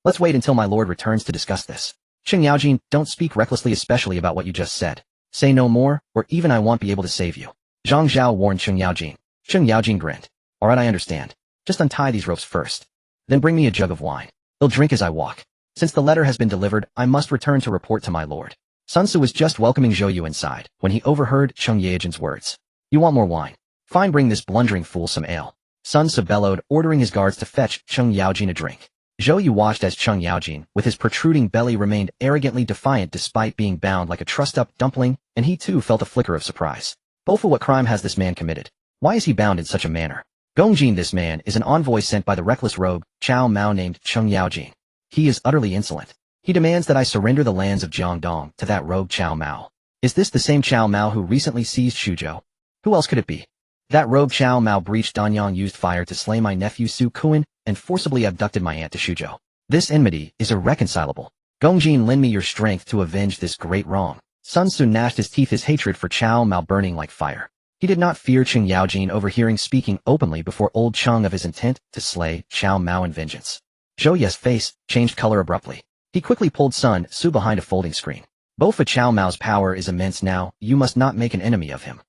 Let's wait until my lord returns to discuss this. Cheng Yaojin, don't speak recklessly, especially about what you just said. Say no more, or even I won't be able to save you. Zhang Xiu warned Cheng Yaojin. Cheng Yaojin grinned. Alright, I understand. Just untie these ropes first. Then bring me a jug of wine. I'll drink as I walk. Since the letter has been delivered, I must return to report to my lord. Sun Tzu was just welcoming Zhou Yu inside when he overheard Cheng Yaojin's words. You want more wine? Fine, bring this blundering fool some ale. Sun Tzu bellowed, ordering his guards to fetch Cheng Yaojin a drink. Zhou Yu watched as Cheng Yaojin, with his protruding belly, remained arrogantly defiant despite being bound like a trussed-up dumpling, and he too felt a flicker of surprise. Bofu, what crime has this man committed? Why is he bound in such a manner? Gongjin, this man is an envoy sent by the reckless rogue Cao Mao named Cheng Yaojin. He is utterly insolent. He demands that I surrender the lands of Jiangdong to that rogue Cao Mao. Is this the same Cao Mao who recently seized Suzhou? Who else could it be? That rogue Cao Mao breached Danyang, used fire to slay my nephew Su Kuan, and forcibly abducted my aunt to Suzhou. This enmity is irreconcilable. Gongjin, lend me your strength to avenge this great wrong. Sun Tzu gnashed his teeth, his hatred for Cao Mao burning like fire. He did not fear Cheng Yaojin overhearing speaking openly before old Cheng of his intent to slay Cao Mao in vengeance. Zhou Yu's face changed color abruptly. He quickly pulled Sun Tzu behind a folding screen. Bofu, Cao Mao's power is immense now, you must not make an enemy of him.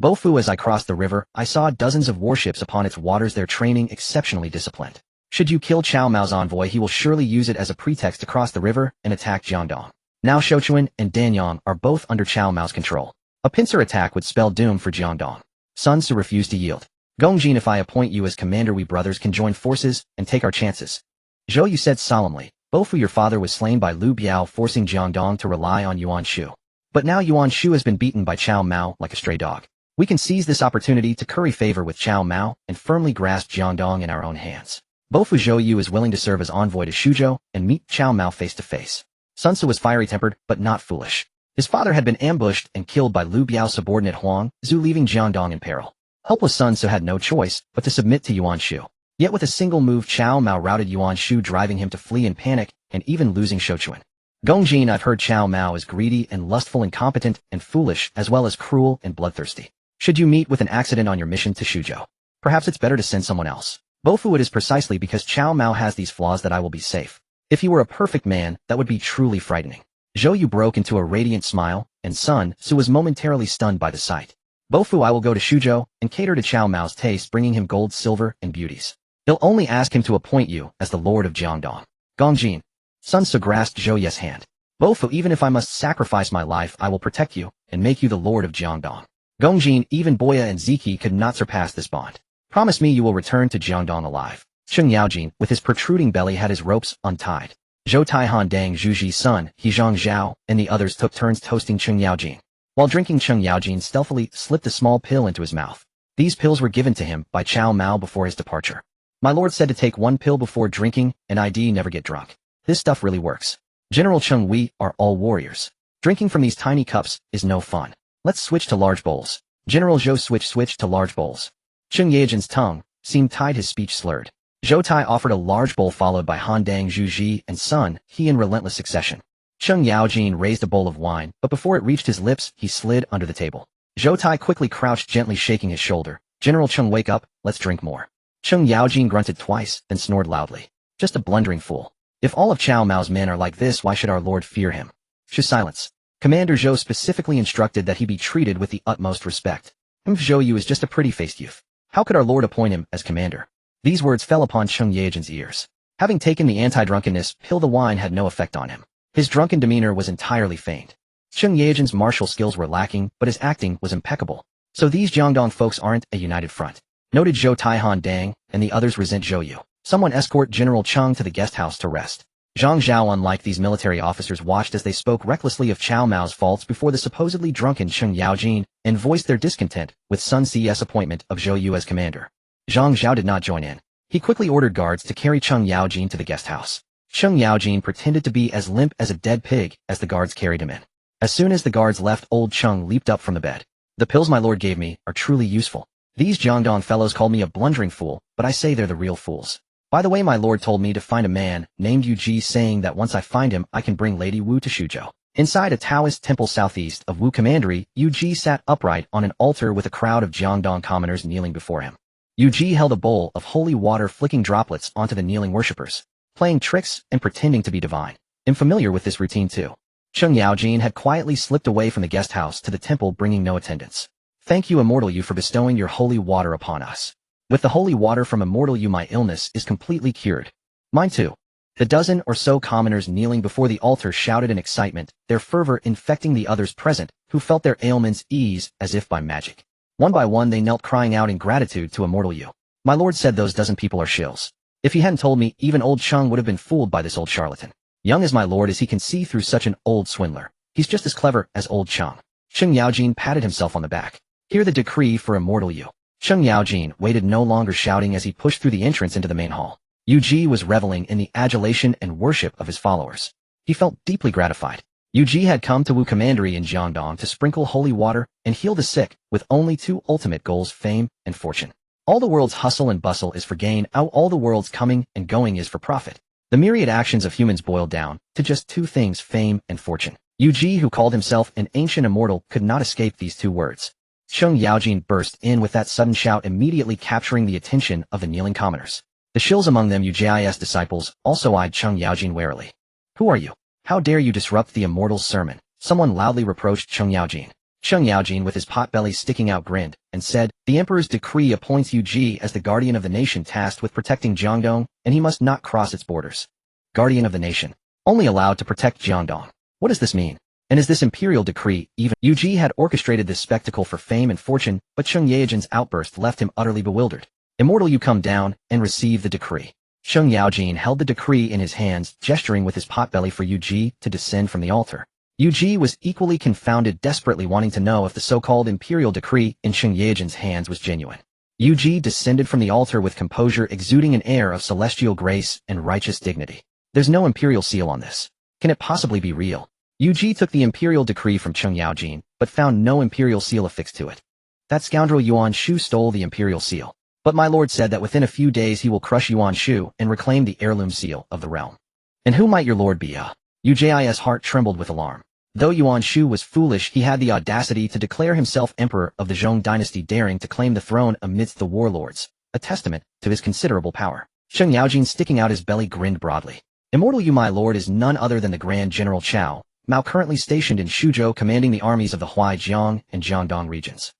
Bofu, as I crossed the river, I saw dozens of warships upon its waters, their training exceptionally disciplined. Should you kill Cao Mao's envoy, he will surely use it as a pretext to cross the river and attack Jiangdong. Now Shochuan and Danyang are both under Cao Mao's control. A pincer attack would spell doom for Jiangdong. Sun Tzu refused to yield. Gongjin, if I appoint you as commander, we brothers can join forces and take our chances. Zhou Yu said solemnly. Bofu, your father was slain by Liu Biao, forcing Jiangdong to rely on Yuan Shu. But now Yuan Shu has been beaten by Cao Mao like a stray dog. We can seize this opportunity to curry favor with Cao Mao and firmly grasp Jiangdong in our own hands. Bofu, Zhou Yu is willing to serve as envoy to Suzhou and meet Cao Mao face to face. Sun Tzu was fiery-tempered, but not foolish. His father had been ambushed and killed by Liu Biao's subordinate Huang Zhu, leaving Jiangdong in peril. Helpless Sun Tzu had no choice but to submit to Yuan Shu. Yet with a single move, Cao Mao routed Yuan Shu, driving him to flee in panic and even losing Shouchuan. Gongjin, I've heard Cao Mao is greedy and lustful, incompetent and foolish, as well as cruel and bloodthirsty. Should you meet with an accident on your mission to Shuzhou, perhaps it's better to send someone else. Bofu, it is precisely because Cao Mao has these flaws that I will be safe. If he were a perfect man, that would be truly frightening. Zhou Yu broke into a radiant smile, and Sun Tzu was momentarily stunned by the sight. Bofu, I will go to Shuzhou and cater to Cao Mao's taste, bringing him gold, silver, and beauties. He'll only ask him to appoint you as the Lord of Jiangdong. Gongjin. Sun Tzu grasped Zhou Ye's hand. Bofu, even if I must sacrifice my life, I will protect you and make you the Lord of Jiangdong. Gongjin, even Boya and Ziki could not surpass this bond. Promise me you will return to Jiangdong alive. Cheng Yaojin, with his protruding belly, had his ropes untied. Zhou Taihan, Dang Zhuji's son, He Zhang Xiao, and the others took turns toasting Cheng Yaojin. While drinking, Cheng Yaojin stealthily slipped a small pill into his mouth. These pills were given to him by Cao Mao before his departure. My lord said to take one pill before drinking, and I'd never get drunk. This stuff really works. General Cheng, we are all warriors. Drinking from these tiny cups is no fun. Let's switch to large bowls. General Zhou switched to large bowls. Cheng Yaojin's tongue seemed tied, his speech slurred. Zhou Tai offered a large bowl, followed by Han Dang Zhuji and Sun He in relentless succession. Cheng Yaojin raised a bowl of wine, but before it reached his lips, he slid under the table. Zhou Tai quickly crouched, gently shaking his shoulder. General Cheng, wake up, let's drink more. Cheng Yaojin grunted twice, then snored loudly. Just a blundering fool. If all of Cao Mao's men are like this, why should our lord fear him? Silence. Commander Zhou specifically instructed that he be treated with the utmost respect. Zhou Yu is just a pretty-faced youth. How could our lord appoint him as commander? These words fell upon Cheng Yaojin's ears. Having taken the anti-drunkenness pill, the wine had no effect on him. His drunken demeanor was entirely feigned. Cheng Yaojin's martial skills were lacking, but his acting was impeccable. So these Jiangdong folks aren't a united front. Noted Zhou Taihan Dang, and the others resent Zhou Yu. Someone escort General Cheng to the guest house to rest. Zhang Xiao, unlike these military officers, watched as they spoke recklessly of Cao Mao's faults before the supposedly drunken Cheng Yaojin, and voiced their discontent with Sun Tzu's appointment of Zhou Yu as commander. Zhang Xiao did not join in. He quickly ordered guards to carry Cheng Yaojin to the guest house. Cheng Yaojin pretended to be as limp as a dead pig as the guards carried him in. As soon as the guards left, old Cheng leaped up from the bed. The pills my lord gave me are truly useful. These Jiangdong fellows called me a blundering fool, but I say they're the real fools. By the way, my lord told me to find a man named Yu Ji, saying that once I find him, I can bring Lady Wu to Shuzhou. Inside a Taoist temple southeast of Wu Commandery, Yu Ji sat upright on an altar with a crowd of Jiangdong commoners kneeling before him. Yu Ji held a bowl of holy water, flicking droplets onto the kneeling worshippers, playing tricks and pretending to be divine. I'm familiar with this routine too. Cheng Yaojin had quietly slipped away from the guest house to the temple, bringing no attendants. Thank you, Immortal Yu, for bestowing your holy water upon us. With the holy water from Immortal Yu, my illness is completely cured. Mine too. The dozen or so commoners kneeling before the altar shouted in excitement, their fervor infecting the others present, who felt their ailments ease as if by magic. One by one they knelt, crying out in gratitude to Immortal Yu. My lord said those dozen people are shills. If he hadn't told me, even old Cheng would have been fooled by this old charlatan. Young as my lord is, he can see through such an old swindler. He's just as clever as old Cheng. Cheng Yaojin patted himself on the back. Hear the decree for Immortal Yu. Cheng Yaojin waited, no longer shouting, as he pushed through the entrance into the main hall. Yu Ji was reveling in the adulation and worship of his followers. He felt deeply gratified. Yu Ji had come to Wu Commandery in Jiangdong to sprinkle holy water and heal the sick, with only two ultimate goals: fame and fortune. All the world's hustle and bustle is for gain, all the world's coming and going is for profit. The myriad actions of humans boiled down to just two things: fame and fortune. Yu Ji, who called himself an ancient immortal, could not escape these two words. Cheng Yaojin burst in with that sudden shout, immediately capturing the attention of the kneeling commoners. The shills among them, Yu Ji's disciples, also eyed Cheng Yaojin warily. Who are you? How dare you disrupt the immortal's sermon? Someone loudly reproached Cheng Yaojin. Cheng Yaojin, with his pot-belly sticking out, grinned and said, the emperor's decree appoints Yu Ji as the guardian of the nation tasked with protecting Jiangdong, and he must not cross its borders. Guardian of the nation. Only allowed to protect Jiangdong. What does this mean? And is this imperial decree even? Yu Ji had orchestrated this spectacle for fame and fortune, but Cheng Yaojin's outburst left him utterly bewildered. Immortal Yu, come down and receive the decree. Cheng Yaojin held the decree in his hands, gesturing with his potbelly for Yu Ji to descend from the altar. Yu Ji was equally confounded, desperately wanting to know if the so-called imperial decree in Cheng Yaojin's hands was genuine. Yu Ji descended from the altar with composure, exuding an air of celestial grace and righteous dignity. There's no imperial seal on this. Can it possibly be real? Yu Ji took the imperial decree from Cheng Yaojin, but found no imperial seal affixed to it. That scoundrel Yuan Shu stole the imperial seal. But my lord said that within a few days he will crush Yuan Shu and reclaim the heirloom seal of the realm. And who might your lord be? Yu Ji's heart trembled with alarm. Though Yuan Shu was foolish, he had the audacity to declare himself emperor of the Zhong dynasty, daring to claim the throne amidst the warlords, a testament to his considerable power. Cheng Yaojin, sticking out his belly, grinned broadly. Immortal Yu, my lord, is none other than the Grand General Cao Mao, currently stationed in Shuzhou, commanding the armies of the Huaijiang and Jiangdong regions.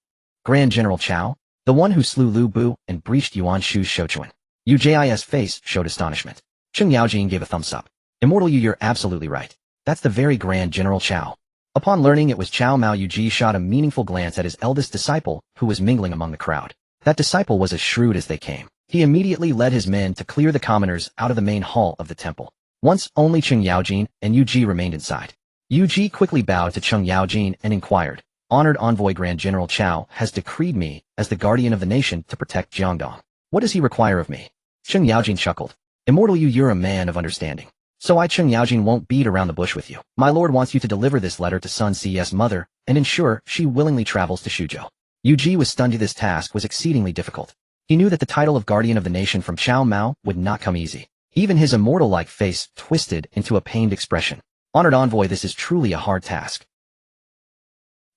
Grand General Cao? The one who slew Lu Bu and breached Yuan Shu's Shouchuan. Yu Ji's face showed astonishment. Cheng Yaojin gave a thumbs up. Immortal Yu, you're absolutely right. That's the very Grand General Cao. Upon learning it was Cao Mao, Yu Ji shot a meaningful glance at his eldest disciple, who was mingling among the crowd. That disciple was as shrewd as they came. He immediately led his men to clear the commoners out of the main hall of the temple. Once only Cheng Yaojin and Yu Ji remained inside. Yu Ji quickly bowed to Cheng Yaojin and inquired, "Honored envoy, Grand General Cao has decreed me as the guardian of the nation to protect Jiangdong. What does he require of me?" Cheng Yaojin chuckled. "Immortal Yu, you're a man of understanding. So I, Cheng Yaojin, won't beat around the bush with you. My lord wants you to deliver this letter to Sun Ce's mother and ensure she willingly travels to Shuzhou." Yu Ji was stunned. This task was exceedingly difficult. He knew that the title of guardian of the nation from Cao Mao would not come easy. Even his immortal-like face twisted into a pained expression. "Honored envoy, this is truly a hard task.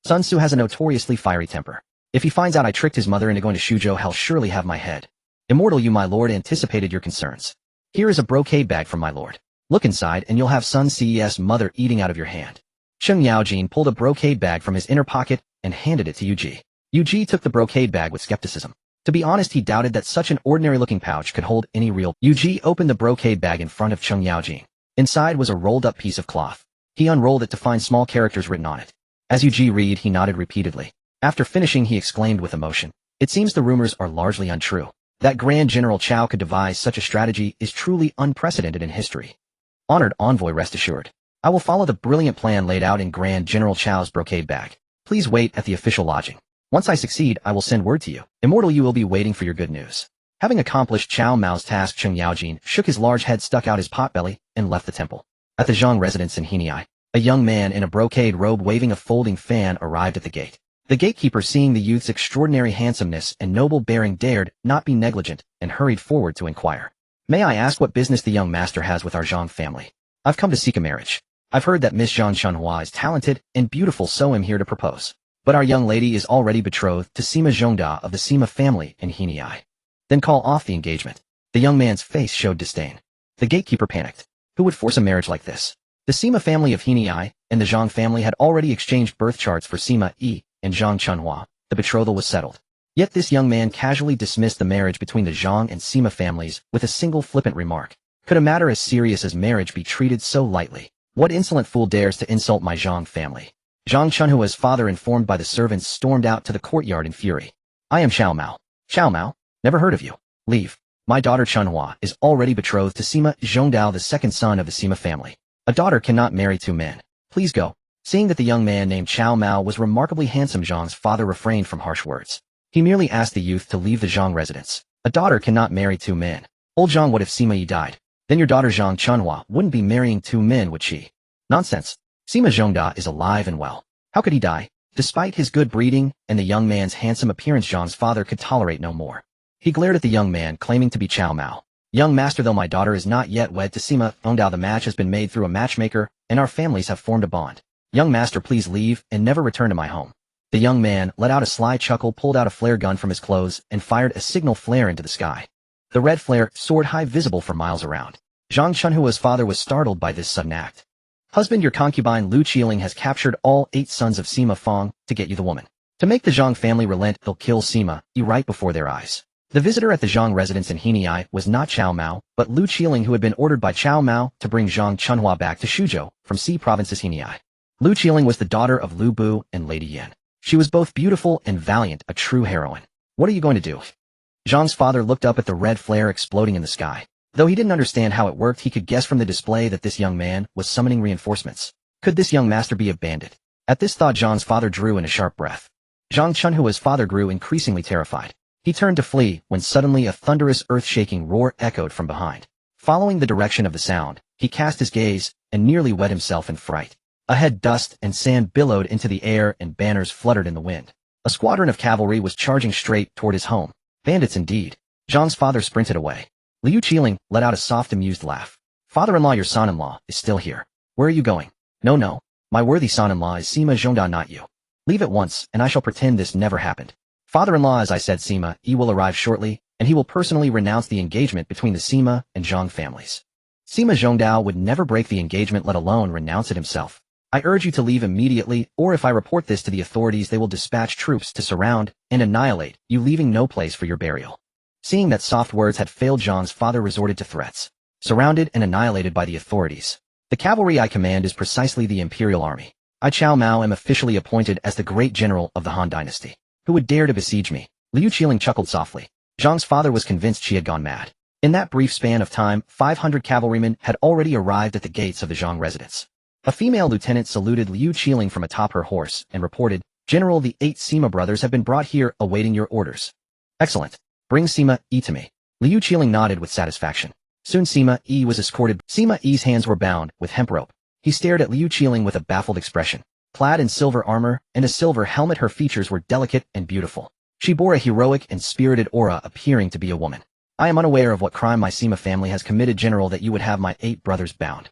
Sun Ce has a notoriously fiery temper. If he finds out I tricked his mother into going to Shuzhou, he'll surely have my head. Immortal Yu, my lord, anticipated your concerns. Here is a brocade bag from my lord. Look inside and you'll have Sun Ce's mother eating out of your hand." Cheng Yaojin pulled a brocade bag from his inner pocket and handed it to Yu Ji. Yu Ji took the brocade bag with skepticism. To be honest, he doubted that such an ordinary-looking pouch could hold any real. Yu Ji opened the brocade bag in front of Cheng Yaojin. Inside was a rolled-up piece of cloth. He unrolled it to find small characters written on it. As Yu Ji read, he nodded repeatedly. After finishing, he exclaimed with emotion, "It seems the rumors are largely untrue. That Grand General Cao could devise such a strategy is truly unprecedented in history. Honored envoy, rest assured. I will follow the brilliant plan laid out in Grand General Chao's brocade bag. Please wait at the official lodging. Once I succeed, I will send word to you. Immortal Yu will be waiting for your good news." Having accomplished Cao Mao's task, Cheng Yaojin shook his large head, stuck out his potbelly, and left the temple. At the Zhang residence in Henei, a young man in a brocade robe waving a folding fan arrived at the gate. The gatekeeper, seeing the youth's extraordinary handsomeness and noble bearing, dared not be negligent and hurried forward to inquire. "May I ask what business the young master has with our Zhang family? I've come to seek a marriage. I've heard that Miss Zhang Chunhua is talented and beautiful, so I'm here to propose. But our young lady is already betrothed to Sima Zhongda of the Sima family in Henei." "Then call off the engagement." The young man's face showed disdain. The gatekeeper panicked. Who would force a marriage like this? The Sima family of Henei and the Zhang family had already exchanged birth charts for Sima Yi and Zhang Chunhua. The betrothal was settled. Yet this young man casually dismissed the marriage between the Zhang and Sima families with a single flippant remark. Could a matter as serious as marriage be treated so lightly? What insolent fool dares to insult my Zhang family? Zhang Chunhua's father, informed by the servants, stormed out to the courtyard in fury. "I am Cao Mao." "Cao Mao? Never heard of you. Leave. My daughter Chunhua is already betrothed to Sima Zhongdao, the second son of the Sima family. A daughter cannot marry two men. Please go." Seeing that the young man named Cao Mao was remarkably handsome, Zhang's father refrained from harsh words. He merely asked the youth to leave the Zhang residence. A daughter cannot marry two men. Old Zhang, what if Sima Yi died? Then your daughter Zhang Chunhua wouldn't be marrying two men, would she? Nonsense. Sima Zhongda is alive and well. How could he die? Despite his good breeding and the young man's handsome appearance, Zhang's father could tolerate no more. He glared at the young man, claiming to be Cao Mao. "Young master, though my daughter is not yet wed to Sima Zhongdao, the match has been made through a matchmaker, and our families have formed a bond. Young master, please leave and never return to my home." The young man let out a sly chuckle, pulled out a flare gun from his clothes, and fired a signal flare into the sky. The red flare soared high, visible for miles around. Zhang Chunhua's father was startled by this sudden act. "Husband, your concubine Lu Qiling has captured all 8 sons of Sima Fong to get you the woman. To make the Zhang family relent, they'll kill Sima Yi right before their eyes." The visitor at the Zhang residence in Henei was not Cao Mao, but Lu Qiling, who had been ordered by Cao Mao to bring Zhang Chunhua back to Shuzhou from C province's Henei. Lu Qiling was the daughter of Lu Bu and Lady Yan. She was both beautiful and valiant, a true heroine. "What are you going to do?" Zhang's father looked up at the red flare exploding in the sky. Though he didn't understand how it worked, he could guess from the display that this young man was summoning reinforcements. Could this young master be a bandit? At this thought, Zhang's father drew in a sharp breath. Zhang Chunhua's father grew increasingly terrified. He turned to flee when suddenly a thunderous, earth-shaking roar echoed from behind. Following the direction of the sound, he cast his gaze and nearly wet himself in fright. Ahead, dust and sand billowed into the air and banners fluttered in the wind. A squadron of cavalry was charging straight toward his home. Bandits indeed. Zhang's father sprinted away. Liu Qiling let out a soft amused laugh. Father-in-law, your son-in-law, is still here. Where are you going? No. My worthy son-in-law is Sima Zhongda, not you. Leave at once, and I shall pretend this never happened. Father-in-law, as I said, Sima Yi will arrive shortly, and he will personally renounce the engagement between the Sima and Zhang families. Sima Zhongdao would never break the engagement, let alone renounce it himself. I urge you to leave immediately, or if I report this to the authorities, they will dispatch troops to surround and annihilate you, leaving no place for your burial. Seeing that soft words had failed, Zhang's father resorted to threats. Surrounded and annihilated by the authorities. The cavalry I command is precisely the imperial army. I, Cao Mao, am officially appointed as the great general of the Han dynasty. Who would dare to besiege me? Liu Qiling chuckled softly. Zhang's father was convinced she had gone mad. In that brief span of time, 500 cavalrymen had already arrived at the gates of the Zhang residence. A female lieutenant saluted Liu Qiling from atop her horse and reported, General, the 8 Sima brothers have been brought here awaiting your orders. Excellent. Bring Sima Yi to me. Liu Qiling nodded with satisfaction. Soon Sima Yi was escorted. Sima Yi's hands were bound with hemp rope. He stared at Liu Qiling with a baffled expression. Clad in silver armor and a silver helmet, her features were delicate and beautiful. She bore a heroic and spirited aura, appearing to be a woman. I am unaware of what crime my Sima family has committed, General, that you would have my 8 brothers bound.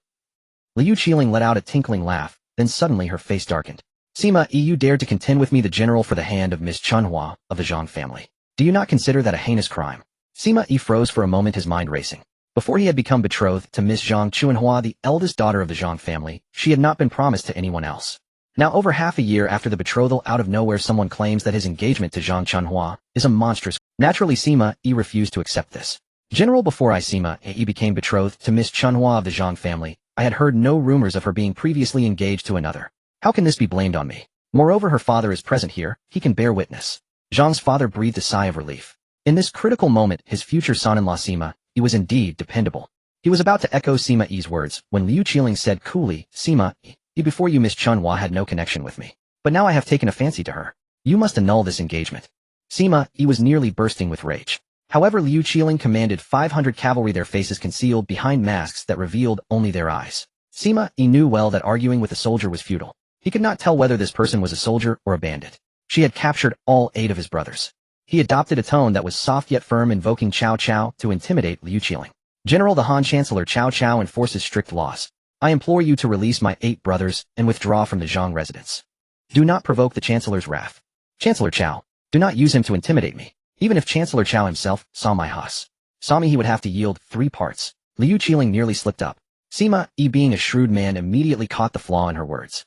Liu Qiling let out a tinkling laugh, then suddenly her face darkened. Sima Yi, you dared to contend with me, the general, for the hand of Miss Chunhua of the Zhang family. Do you not consider that a heinous crime? Sima Yi froze for a moment, his mind racing. Before he had become betrothed to Miss Zhang Chunhua, the eldest daughter of the Zhang family, she had not been promised to anyone else. Now, over half a year after the betrothal, out of nowhere someone claims that his engagement to Zhang Chunhua is a monstrous. Naturally, Sima Yi refused to accept this. General, before I, Sima Yi, became betrothed to Miss Chunhua of the Zhang family, I had heard no rumors of her being previously engaged to another. How can this be blamed on me? Moreover, her father is present here, he can bear witness. Zhang's father breathed a sigh of relief. In this critical moment, his future son-in-law Sima Yi was indeed dependable. He was about to echo Sima Yi's words when Liu Qiling said coolly, Sima Yi, before you, Miss Chunhua had no connection with me. But now I have taken a fancy to her. You must annul this engagement. Sima Yi was nearly bursting with rage. However, Liu Qiling commanded 500 cavalry, their faces concealed behind masks that revealed only their eyes. Sima Yi knew well that arguing with a soldier was futile. He could not tell whether this person was a soldier or a bandit. She had captured all 8 of his brothers. He adopted a tone that was soft yet firm, invoking Cao Cao to intimidate Liu Qiling. General, the Han Chancellor Cao Cao enforces strict laws. I implore you to release my 8 brothers and withdraw from the Zhang residence. Do not provoke the Chancellor's wrath. Chancellor Cao, do not use him to intimidate me. Even if Chancellor Cao himself saw me, he would have to yield 3 parts. Liu Qiling nearly slipped up. Sima Yi, being a shrewd man, immediately caught the flaw in her words.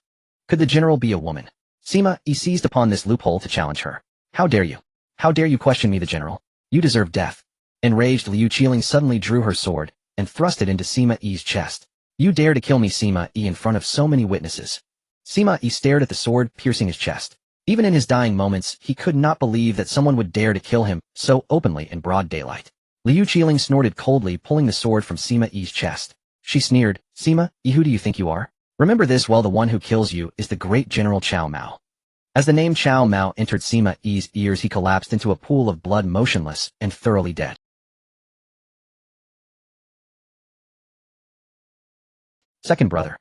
Could the general be a woman? Sima Yi seized upon this loophole to challenge her. How dare you? How dare you question me, the general? You deserve death. Enraged, Liu Qiling suddenly drew her sword and thrust it into Sima Yi's chest. You dare to kill me, Sima Yi, in front of so many witnesses? Sima Yi stared at the sword piercing his chest. Even in his dying moments, he could not believe that someone would dare to kill him so openly in broad daylight. Liu Qiling snorted coldly, pulling the sword from Sima Yi's chest. She sneered, Sima Yi, who do you think you are? Remember this well, the one who kills you is the great General Cao Mao. As the name Cao Mao entered Sima Yi's ears, he collapsed into a pool of blood, motionless and thoroughly dead. Second brother.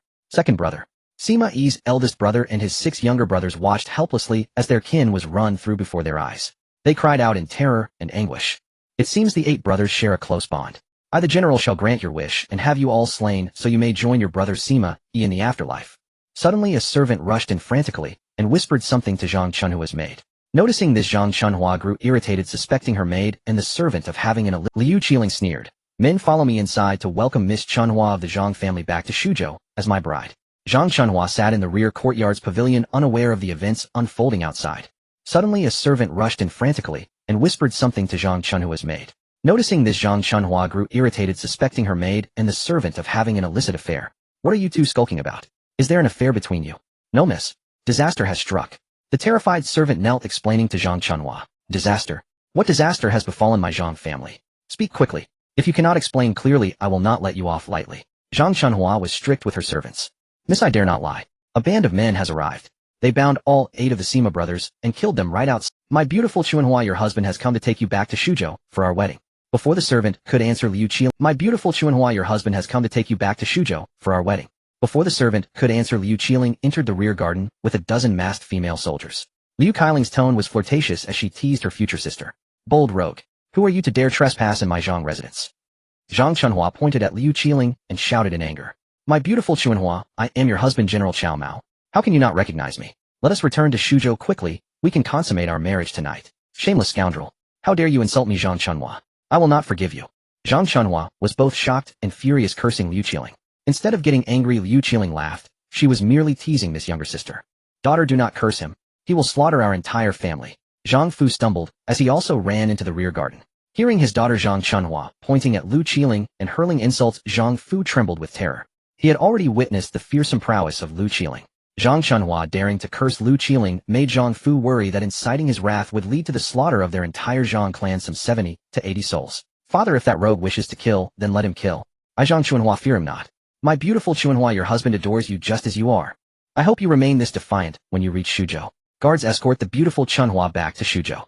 Sima Yi's eldest brother and his 6 younger brothers watched helplessly as their kin was run through before their eyes. They cried out in terror and anguish. It seems the 8 brothers share a close bond. I, the general, shall grant your wish and have you all slain so you may join your brother Sima Yi in the afterlife. Suddenly a servant rushed in frantically and whispered something to Zhang Chunhua's maid. Noticing this, Zhang Chunhua grew irritated, suspecting her maid and the servant of having an Liu Qiling sneered. Men, follow me inside to welcome Miss Chunhua of the Zhang family back to Shuzhou as my bride. Zhang Chunhua sat in the rear courtyard's pavilion, unaware of the events unfolding outside. Suddenly a servant rushed in frantically and whispered something to Zhang Chunhua's maid. Noticing this, Zhang Chunhua grew irritated, suspecting her maid and the servant of having an illicit affair. What are you two skulking about? Is there an affair between you? No, miss. Disaster has struck. The terrified servant knelt, explaining to Zhang Chunhua. Disaster? What disaster has befallen my Zhang family? Speak quickly. If you cannot explain clearly, I will not let you off lightly. Zhang Chunhua was strict with her servants. Miss, I dare not lie. A band of men has arrived. They bound all 8 of the Sima brothers and killed them right outside. My beautiful Chunhua, your husband has come to take you back to Shuzhou for our wedding. Before the servant could answer, Liu Qiling, my beautiful Chunhua, your husband has come to take you back to Shuzhou for our wedding. Before the servant could answer, Liu Qiling entered the rear garden with a dozen masked female soldiers. Liu Qiling's tone was flirtatious as she teased her future sister. Bold rogue, who are you to dare trespass in my Zhang residence? Zhang Chunhua pointed at Liu Qiling and shouted in anger. My beautiful Chunhua, I am your husband General Cao Mao. How can you not recognize me? Let us return to Shuzhou quickly, we can consummate our marriage tonight. Shameless scoundrel. How dare you insult me, Zhang Chunhua? I will not forgive you. Zhang Chunhua was both shocked and furious, cursing Liu Qiling. Instead of getting angry, Liu Qiling laughed. She was merely teasing this younger sister. Daughter, do not curse him. He will slaughter our entire family. Zhang Fu stumbled, as he also ran into the rear garden. Hearing his daughter Zhang Chunhua pointing at Liu Qiling and hurling insults, Zhang Fu trembled with terror. He had already witnessed the fearsome prowess of Liu Qiling. Zhang Chunhua daring to curse Liu Qiling made Zhang Fu worry that inciting his wrath would lead to the slaughter of their entire Zhang clan, some 70 to 80 souls. Father, if that rogue wishes to kill, then let him kill. I Zhang Chunhua fear him not. My beautiful Chunhua, your husband adores you just as you are. I hope you remain this defiant when you reach Shuzhou. Guards escort the beautiful Chunhua back to Shuzhou.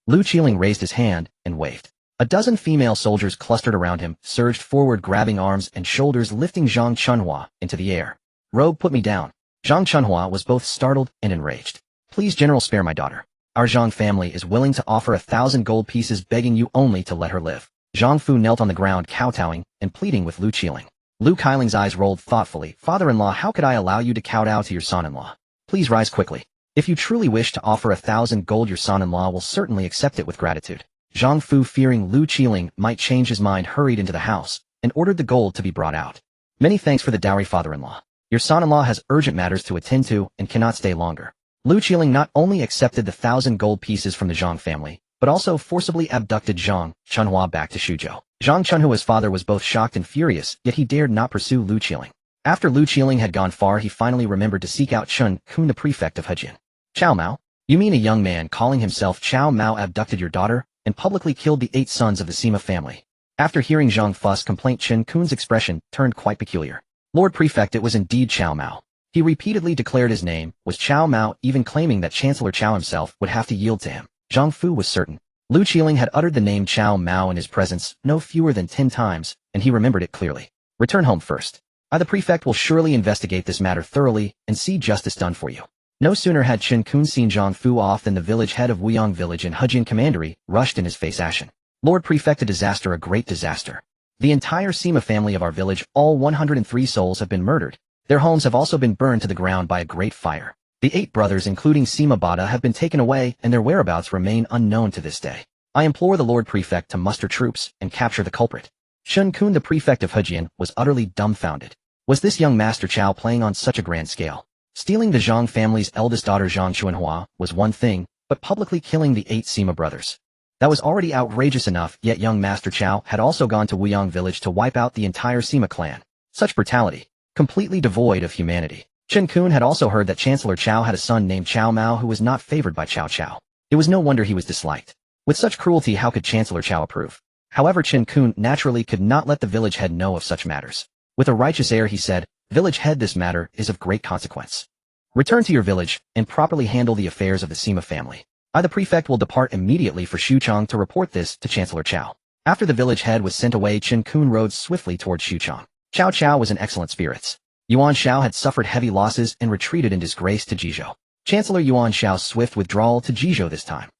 Liu Qiling raised his hand and waved. A dozen female soldiers clustered around him, surged forward, grabbing arms and shoulders, lifting Zhang Chunhua into the air. Rogue, put me down. Zhang Chunhua was both startled and enraged. Please, General, spare my daughter. Our Zhang family is willing to offer 1,000 gold pieces, begging you only to let her live. Zhang Fu knelt on the ground, kowtowing and pleading with Liu Qiling. Liu Qiling's eyes rolled thoughtfully. Father-in-law, how could I allow you to kowtow to your son-in-law? Please rise quickly. If you truly wish to offer 1,000 gold, your son-in-law will certainly accept it with gratitude. Zhang Fu, fearing Liu Qiling might change his mind, hurried into the house and ordered the gold to be brought out. Many thanks for the dowry, father-in-law. Your son-in-law has urgent matters to attend to and cannot stay longer. Liu Qiling not only accepted the 1,000 gold pieces from the Zhang family, but also forcibly abducted Zhang Chunhua back to Shuzhou. Zhang Chunhua's father was both shocked and furious, yet he dared not pursue Liu Qiling. After Liu Qiling had gone far, he finally remembered to seek out Chun Kun, the prefect of Hejian. Cao Mao? You mean a young man calling himself Cao Mao abducted your daughter and publicly killed the 8 sons of the Sima family? After hearing Zhang Fu's complaint, Chen Kun's expression turned quite peculiar. Lord Prefect, it was indeed Cao Mao. He repeatedly declared his name was Cao Mao, even claiming that Chancellor Cao himself would have to yield to him. Zhang Fu was certain. Liu Qiling had uttered the name Cao Mao in his presence no fewer than 10 times, and he remembered it clearly. Return home first. I, the prefect, will surely investigate this matter thoroughly and see justice done for you. No sooner had Chen Kun seen Zhang Fu off than the village head of Wuyang village in Hejian Commandery rushed in, his face ashen. Lord Prefect, a disaster, a great disaster. The entire Sima family of our village, all 103 souls, have been murdered. Their homes have also been burned to the ground by a great fire. The 8 brothers, including Sima Bada, have been taken away, and their whereabouts remain unknown to this day. I implore the Lord Prefect to muster troops and capture the culprit. Chen Kun, the prefect of Hejian, was utterly dumbfounded. Was this young Master Cao playing on such a grand scale? Stealing the Zhang family's eldest daughter Zhang Chunhua was one thing, but publicly killing the 8 Sima brothers. That was already outrageous enough, yet young Master Cao had also gone to Wuyang village to wipe out the entire Sima clan. Such brutality, completely devoid of humanity. Chen Kun had also heard that Chancellor Cao had a son named Cao Mao who was not favored by Cao Cao. It was no wonder he was disliked. With such cruelty, how could Chancellor Cao approve? However, Chen Kun naturally could not let the village head know of such matters. With a righteous air he said, Village head, this matter is of great consequence. Return to your village and properly handle the affairs of the Sima family. I, the prefect, will depart immediately for Xuchang to report this to Chancellor Cao. After the village head was sent away, Chen Kun rode swiftly towards Xuchang. Cao Cao was in excellent spirits. Yuan Shao had suffered heavy losses and retreated in disgrace to Jizhou. Chancellor Yuan Shao's swift withdrawal to Jizhou this time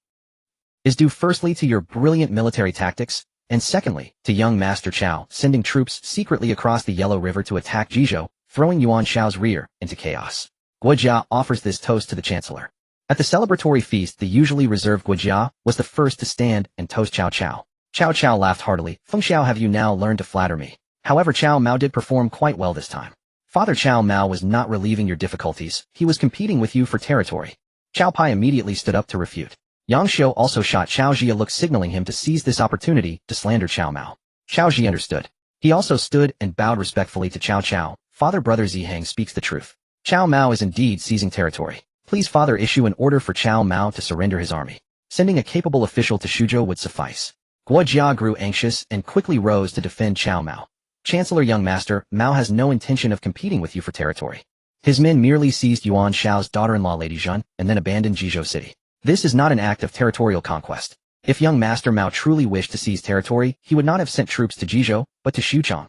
is due firstly to your brilliant military tactics, and secondly, to young Master Cao sending troops secretly across the Yellow River to attack Jizhou, throwing Yuan Shao's rear into chaos. Guojia offers this toast to the Chancellor. At the celebratory feast, the usually reserved Guojia was the first to stand and toast Cao Cao. Cao Cao laughed heartily. Feng Xiao, have you now learned to flatter me? However, Cao Mao did perform quite well this time. Father Cao Mao was not relieving your difficulties, he was competing with you for territory. Cao Pai immediately stood up to refute. Yang Xiu also shot Cao Jia look, signaling him to seize this opportunity to slander Cao Mao. Cao Jia understood. He also stood and bowed respectfully to Cao Cao. Father, brother Zihang speaks the truth. Cao Mao is indeed seizing territory. Please, Father, issue an order for Cao Mao to surrender his army. Sending a capable official to Shuzhou would suffice. Guojia grew anxious and quickly rose to defend Cao Mao. Chancellor, young master, Mao has no intention of competing with you for territory. His men merely seized Yuan Shao's daughter-in-law Lady Zhun and then abandoned Jizhou City. This is not an act of territorial conquest. If young Master Mao truly wished to seize territory, he would not have sent troops to Jizhou, but to Xuchang.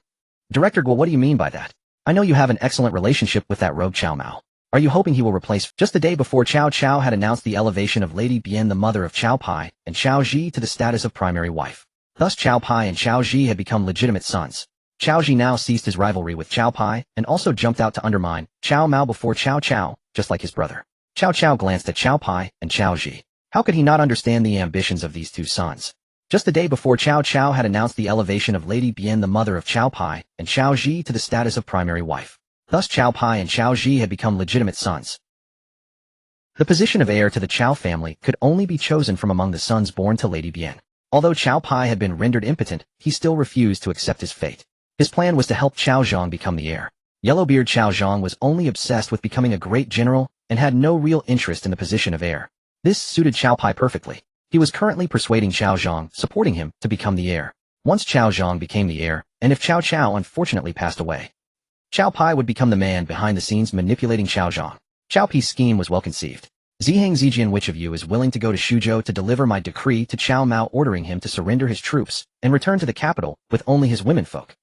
Director Guo, what do you mean by that? I know you have an excellent relationship with that rogue Cao Mao. Are you hoping he will replace? Just the day before, Cao Cao had announced the elevation of Lady Bian, the mother of Cao Pai and Cao Ji, to the status of primary wife. Thus Cao Pai and Cao Ji had become legitimate sons. Cao Ji now ceased his rivalry with Cao Pai and also jumped out to undermine Cao Mao before Cao Cao, just like his brother. Cao Cao glanced at Cao Pai and Cao Ji. How could he not understand the ambitions of these two sons? Just the day before, Cao Cao had announced the elevation of Lady Bian, the mother of Cao Pai and Cao Ji, to the status of primary wife. Thus Cao Pai and Cao Ji had become legitimate sons. The position of heir to the Cao family could only be chosen from among the sons born to Lady Bian. Although Cao Pai had been rendered impotent, he still refused to accept his fate. His plan was to help Cao Zhang become the heir. Yellowbeard Cao Zhang was only obsessed with becoming a great general and had no real interest in the position of heir. This suited Cao Pai perfectly. He was currently persuading Cao Zhang, supporting him, to become the heir. Once Cao Zhang became the heir, and if Cao Cao unfortunately passed away, Cao Pai would become the man behind the scenes manipulating Cao Zhang. Cao Pi's scheme was well conceived. Ziheng Zijian, which of you is willing to go to Shuzhou to deliver my decree to Cao Mao ordering him to surrender his troops and return to the capital with only his womenfolk?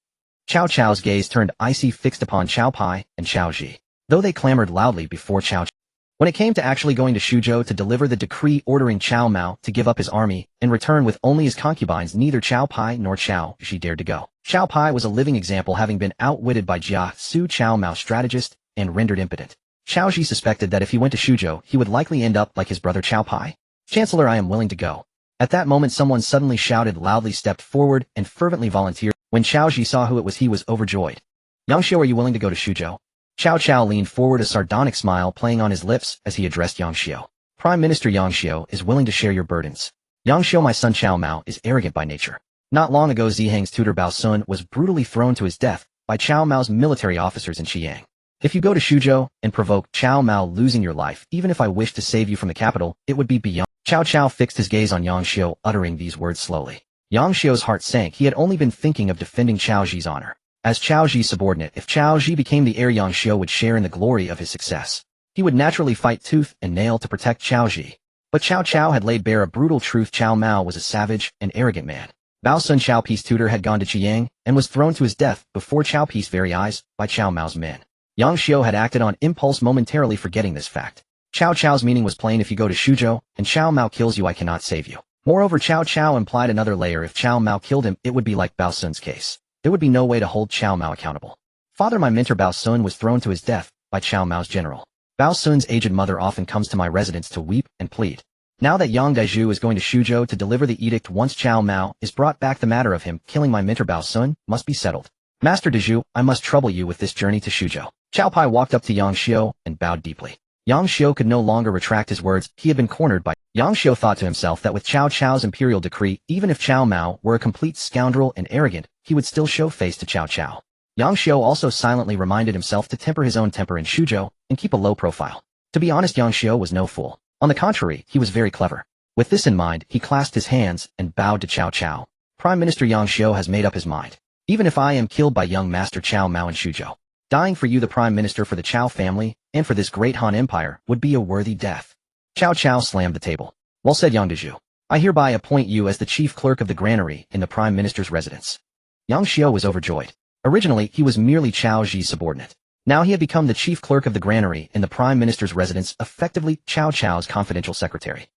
Cao Cao's gaze turned icy, fixed upon Cao Pai and Cao Ji, though they clamored loudly before Cao. When it came to actually going to Shuzhou to deliver the decree ordering Cao Mao to give up his army and return with only his concubines, neither Cao Pai nor Cao Ji dared to go. Cao Pai was a living example, having been outwitted by Jia Su, Cao Mao's strategist, and rendered impotent. Cao Ji suspected that if he went to Shuzhou, he would likely end up like his brother Cao Pai. Chancellor, I am willing to go. At that moment someone suddenly shouted loudly, stepped forward, and fervently volunteered. When Cao Ji saw who it was, he was overjoyed. Yang Xiu, are you willing to go to Shuzhou? Cao Cao leaned forward, a sardonic smile playing on his lips as he addressed Yang Xiu. Prime Minister Yang Xiu is willing to share your burdens. Yang Xiu, my son Cao Mao is arrogant by nature. Not long ago Ziheng's tutor Bao Sun was brutally thrown to his death by Cao Mao's military officers in Xi'an. If you go to Shuzhou and provoke Cao Mao losing your life, even if I wish to save you from the capital, it would be beyond. Cao Cao fixed his gaze on Yang Xiu, uttering these words slowly. Yang Xiu's heart sank. He had only been thinking of defending Cao Ji's honor. As Cao Ji's subordinate, if Cao Ji became the heir, Yang Xiu would share in the glory of his success. He would naturally fight tooth and nail to protect Cao Ji. But Cao Cao had laid bare a brutal truth. Cao Mao was a savage and arrogant man. Bao Sun, Cao Pi's tutor, had gone to Qiang and was thrown to his death before Cao Pi's very eyes by Cao Mao's men. Yang Xiu had acted on impulse, momentarily forgetting this fact. Cao Cao's meaning was plain: if you go to Shuzhou and Cao Mao kills you, I cannot save you. Moreover, Cao Cao implied another layer. If Cao Mao killed him, it would be like Bao Sun's case. There would be no way to hold Cao Mao accountable. Father, my mentor Bao Sun was thrown to his death by Cao Mao's general. Bao Sun's aged mother often comes to my residence to weep and plead. Now that Yang Daizhu is going to Shuzhou to deliver the edict, once Cao Mao is brought back, the matter of him killing my mentor Bao Sun must be settled. Master Daizhu, I must trouble you with this journey to Shuzhou. Cao Pai walked up to Yang Xiu and bowed deeply. Yang Xiu could no longer retract his words. He had been cornered by. Yang Xiu thought to himself that with Cao Cao's imperial decree, even if Cao Mao were a complete scoundrel and arrogant, he would still show face to Cao Cao. Yang Xiu also silently reminded himself to temper his own temper in Shuzhou and keep a low profile. To be honest, Yang Xiu was no fool. On the contrary, he was very clever. With this in mind, he clasped his hands and bowed to Cao Cao. Prime Minister Yang Xiu has made up his mind. Even if I am killed by young Master Cao Mao in Shuzhou, dying for you, the Prime Minister, for the Cao family, and for this great Han Empire, would be a worthy death. Cao Cao slammed the table. Well said, Yang Daizhu. I hereby appoint you as the chief clerk of the granary in the Prime Minister's residence. Yang Xiu was overjoyed. Originally, he was merely Cao Ji's subordinate. Now he had become the chief clerk of the granary in the Prime Minister's residence, effectively Cao Cao's confidential secretary.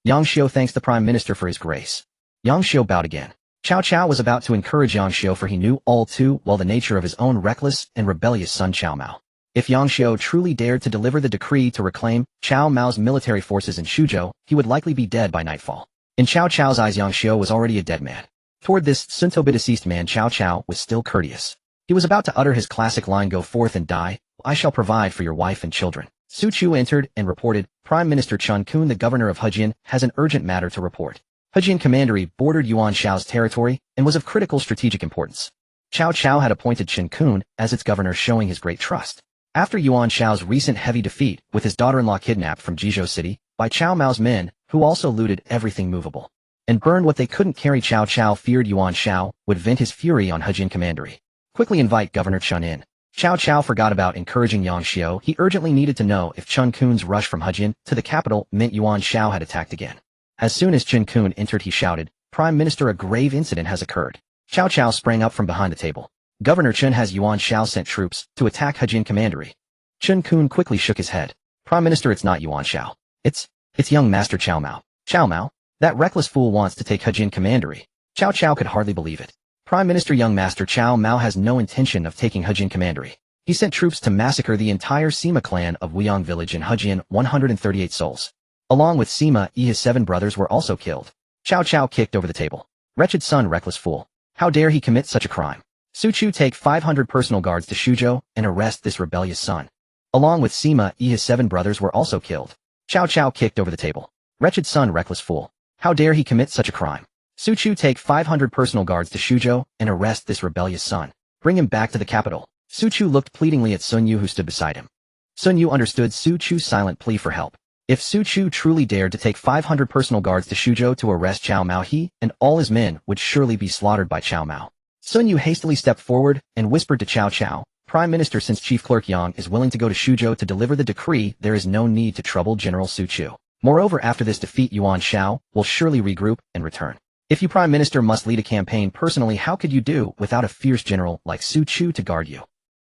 Yang Xiu thanks the Prime Minister for his grace. Yang Xiu bowed again. Cao Cao was about to encourage Yang Xiu, for he knew all too well the nature of his own reckless and rebellious son Cao Mao. If Yang Xiu truly dared to deliver the decree to reclaim Cao Mao's military forces in Shuzhou, he would likely be dead by nightfall. In Cao Cao's eyes, Yang Xiu was already a dead man. Toward this soon-to-be deceased man, Cao Cao was still courteous. He was about to utter his classic line, "Go forth and die, I shall provide for your wife and children." Su Chu entered and reported, Prime Minister Chen Kun, the governor of Hejian, has an urgent matter to report. Hejian Commandery bordered Yuan Shao's territory and was of critical strategic importance. Cao Cao had appointed Chen Kun as its governor, showing his great trust. After Yuan Shao's recent heavy defeat, with his daughter-in-law kidnapped from Jizhou City by Cao Mao's men, who also looted everything movable and burned what they couldn't carry, Cao Cao feared Yuan Shao would vent his fury on Hejian Commandery. Quickly invite Governor Chen in. Cao Cao forgot about encouraging Yang Xiu. He urgently needed to know if Chen Kun's rush from Hejian to the capital meant Yuan Shao had attacked again. As soon as Chen Kun entered, he shouted, "Prime Minister, a grave incident has occurred." Cao Cao sprang up from behind the table. Governor Chen has Yuan Shao sent troops to attack Hejin Commandery. Chen Kun quickly shook his head. Prime Minister, it's not Yuan Shao. It's young Master Cao Mao. Cao Mao? That reckless fool wants to take Hejin Commandery. Cao Cao could hardly believe it. Prime Minister young Master Cao Mao has no intention of taking Hejin Commandery. He sent troops to massacre the entire Sima clan of Weiyang village in Hejin, 138 souls. Along with Sima, his 7 brothers were also killed. Cao Cao kicked over the table. Wretched son, reckless fool. How dare he commit such a crime? Su Chu, take 500 personal guards to Shuzhou and arrest this rebellious son. Along with Sima, his 7 brothers were also killed. Cao Cao kicked over the table. Wretched son, reckless fool. How dare he commit such a crime? Su Chu, take 500 personal guards to Shuzhou and arrest this rebellious son. Bring him back to the capital. Su Chu looked pleadingly at Sun Yu, who stood beside him. Sun Yu understood Su Chu's silent plea for help. If Su Chu truly dared to take 500 personal guards to Shuzhou to arrest Cao Mao, he and all his men would surely be slaughtered by Cao Mao. Sun Yu hastily stepped forward and whispered to Cao Cao, Prime Minister, since Chief Clerk Yang is willing to go to Shuzhou to deliver the decree, there is no need to trouble General Su Chu. Moreover, after this defeat, Yuan Shao will surely regroup and return. If you Prime Minister must lead a campaign personally, how could you do without a fierce general like Su Chu to guard you?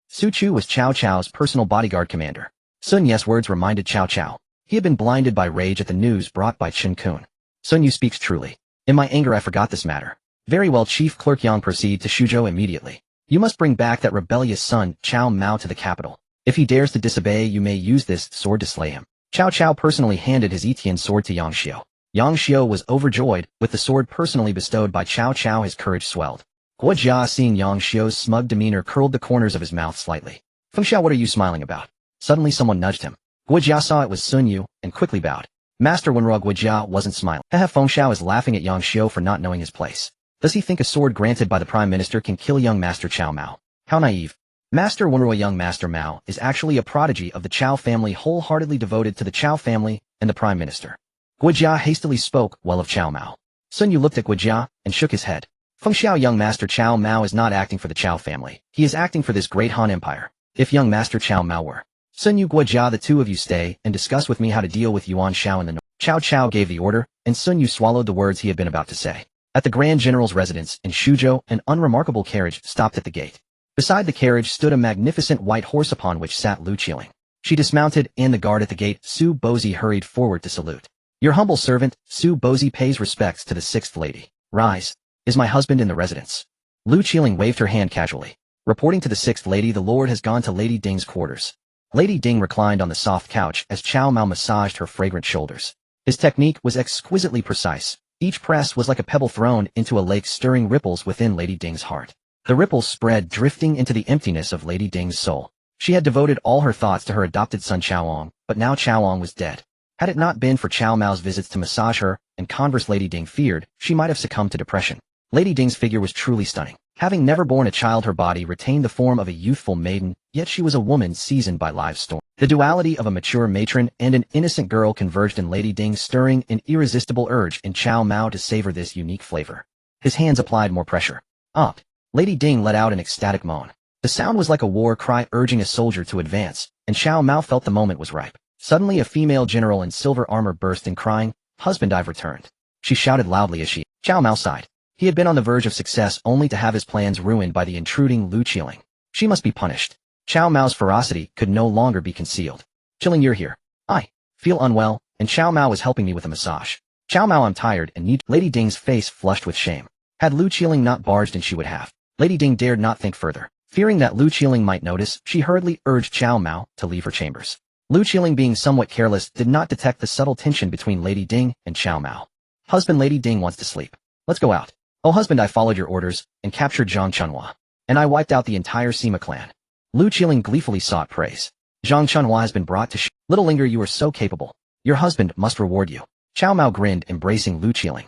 Su Chu was Cao Cao's personal bodyguard commander. Sun Yu's words reminded Cao Cao. He had been blinded by rage at the news brought by Chen Kun. Sun Yu speaks truly. In my anger I forgot this matter. Very well, Chief Clerk Yang, proceed to Shuzhou immediately. You must bring back that rebellious son, Cao Mao, to the capital. If he dares to disobey, you may use this sword to slay him. Cao Cao personally handed his Etian sword to Yang Xiu. Yang Xiu was overjoyed. With the sword personally bestowed by Cao Cao, his courage swelled. Guo Jia, seeing Yang Xiu's smug demeanor, curled the corners of his mouth slightly. Feng Xiao, what are you smiling about? Suddenly someone nudged him. Guo Jia saw it was Sun Yu, and quickly bowed. Master Wenruo, Guo Jia wasn't smiling. Feng Xiao is laughing at Yang Xiu for not knowing his place. Does he think a sword granted by the Prime Minister can kill young Master Cao Mao? How naive. Master Wenruo, young Master Mao, is actually a prodigy of the Cao family, wholeheartedly devoted to the Cao family and the Prime Minister. Guo Jia hastily spoke well of Cao Mao. Sun Yu looked at Guo Jia and shook his head. Feng Xiao, young Master Cao Mao is not acting for the Cao family. He is acting for this great Han Empire. If young Master Cao Mao were Sun Yu, Guo Jia, the two of you stay and discuss with me how to deal with Yuan Shao in the north. Cao Cao gave the order, and Sun Yu swallowed the words he had been about to say. At the Grand General's residence in Shuzhou, an unremarkable carriage stopped at the gate. Beside the carriage stood a magnificent white horse upon which sat Lu Qiling. She dismounted, and the guard at the gate, Su Bozi, hurried forward to salute. Your humble servant, Su Bozi, pays respects to the 6th lady. Rise. Is my husband in the residence? Lu Qiling waved her hand casually. Reporting to the 6th lady, the lord has gone to Lady Ding's quarters. Lady Ding reclined on the soft couch as Cao Mao massaged her fragrant shoulders. His technique was exquisitely precise. Each press was like a pebble thrown into a lake, stirring ripples within Lady Ding's heart. The ripples spread, drifting into the emptiness of Lady Ding's soul. She had devoted all her thoughts to her adopted son Chaoong, but now Chaoong was dead. Had it not been for Cao Mao's visits to massage her and converse, Lady Ding feared she might have succumbed to depression. Lady Ding's figure was truly stunning. Having never borne a child, her body retained the form of a youthful maiden, yet she was a woman seasoned by life's storm. The duality of a mature matron and an innocent girl converged in Lady Ding, stirring an irresistible urge in Cao Mao to savor this unique flavor. His hands applied more pressure. Up. Lady Ding let out an ecstatic moan. The sound was like a war cry urging a soldier to advance, and Cao Mao felt the moment was ripe. Suddenly a female general in silver armor burst in, crying, "Husband, I've returned." She shouted loudly as she. Cao Mao sighed. He had been on the verge of success only to have his plans ruined by the intruding Lu Qiling. She must be punished. Cao Mao's ferocity could no longer be concealed. Qiling, you're here. I feel unwell, and Cao Mao is helping me with a massage. Cao Mao, I'm tired and need. Lady Ding's face flushed with shame. Had Lu Qiling not barged in, she would have. Lady Ding dared not think further. Fearing that Lu Qiling might notice, she hurriedly urged Cao Mao to leave her chambers. Lu Qiling, being somewhat careless, did not detect the subtle tension between Lady Ding and Cao Mao. Husband, Lady Ding wants to sleep. Let's go out. Oh husband, I followed your orders and captured Zhang Chunhua. And I wiped out the entire Sima clan. Lu Qiling gleefully sought praise. Zhang Chunhua has been brought to Little Linger, you are so capable. Your husband must reward you. Cao Mao grinned, embracing Lu Qiling.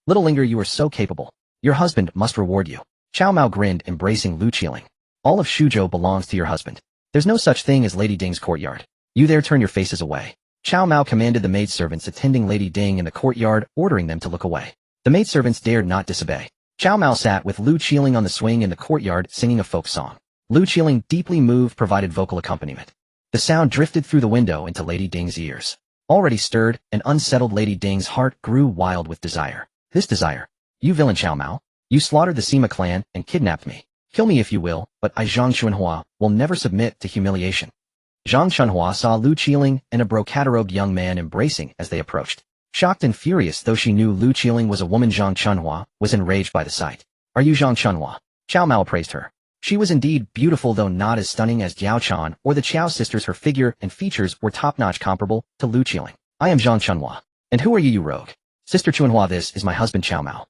Little Linger, you are so capable. Your husband must reward you. Cao Mao grinned, embracing Lu Qiling. All of Shuzhou belongs to your husband. There's no such thing as Lady Ding's courtyard. You there, turn your faces away. Cao Mao commanded the maidservants attending Lady Ding in the courtyard, ordering them to look away. The maidservants dared not disobey. Cao Mao sat with Lu Qiling on the swing in the courtyard, singing a folk song. Lu Qiling, deeply moved, provided vocal accompaniment. The sound drifted through the window into Lady Ding's ears. Already stirred and unsettled, Lady Ding's heart grew wild with desire. This desire. You villain Cao Mao. You slaughtered the Sima clan and kidnapped me. Kill me if you will, but I Zhang Chunhua will never submit to humiliation. Zhang Chunhua saw Lu Qiling and a brocade-robed young man embracing as they approached. Shocked and furious though she knew Lu Qiling was a woman, Zhang Chunhua was enraged by the sight. Are you Zhang Chunhua? Cao Mao praised her. She was indeed beautiful though not as stunning as Jiao Chan or the Qiao sisters. Her figure and features were top-notch comparable to Lu Qiling. I am Zhang Chunhua. And who are you rogue? Sister Chunhua, this is my husband Cao Mao.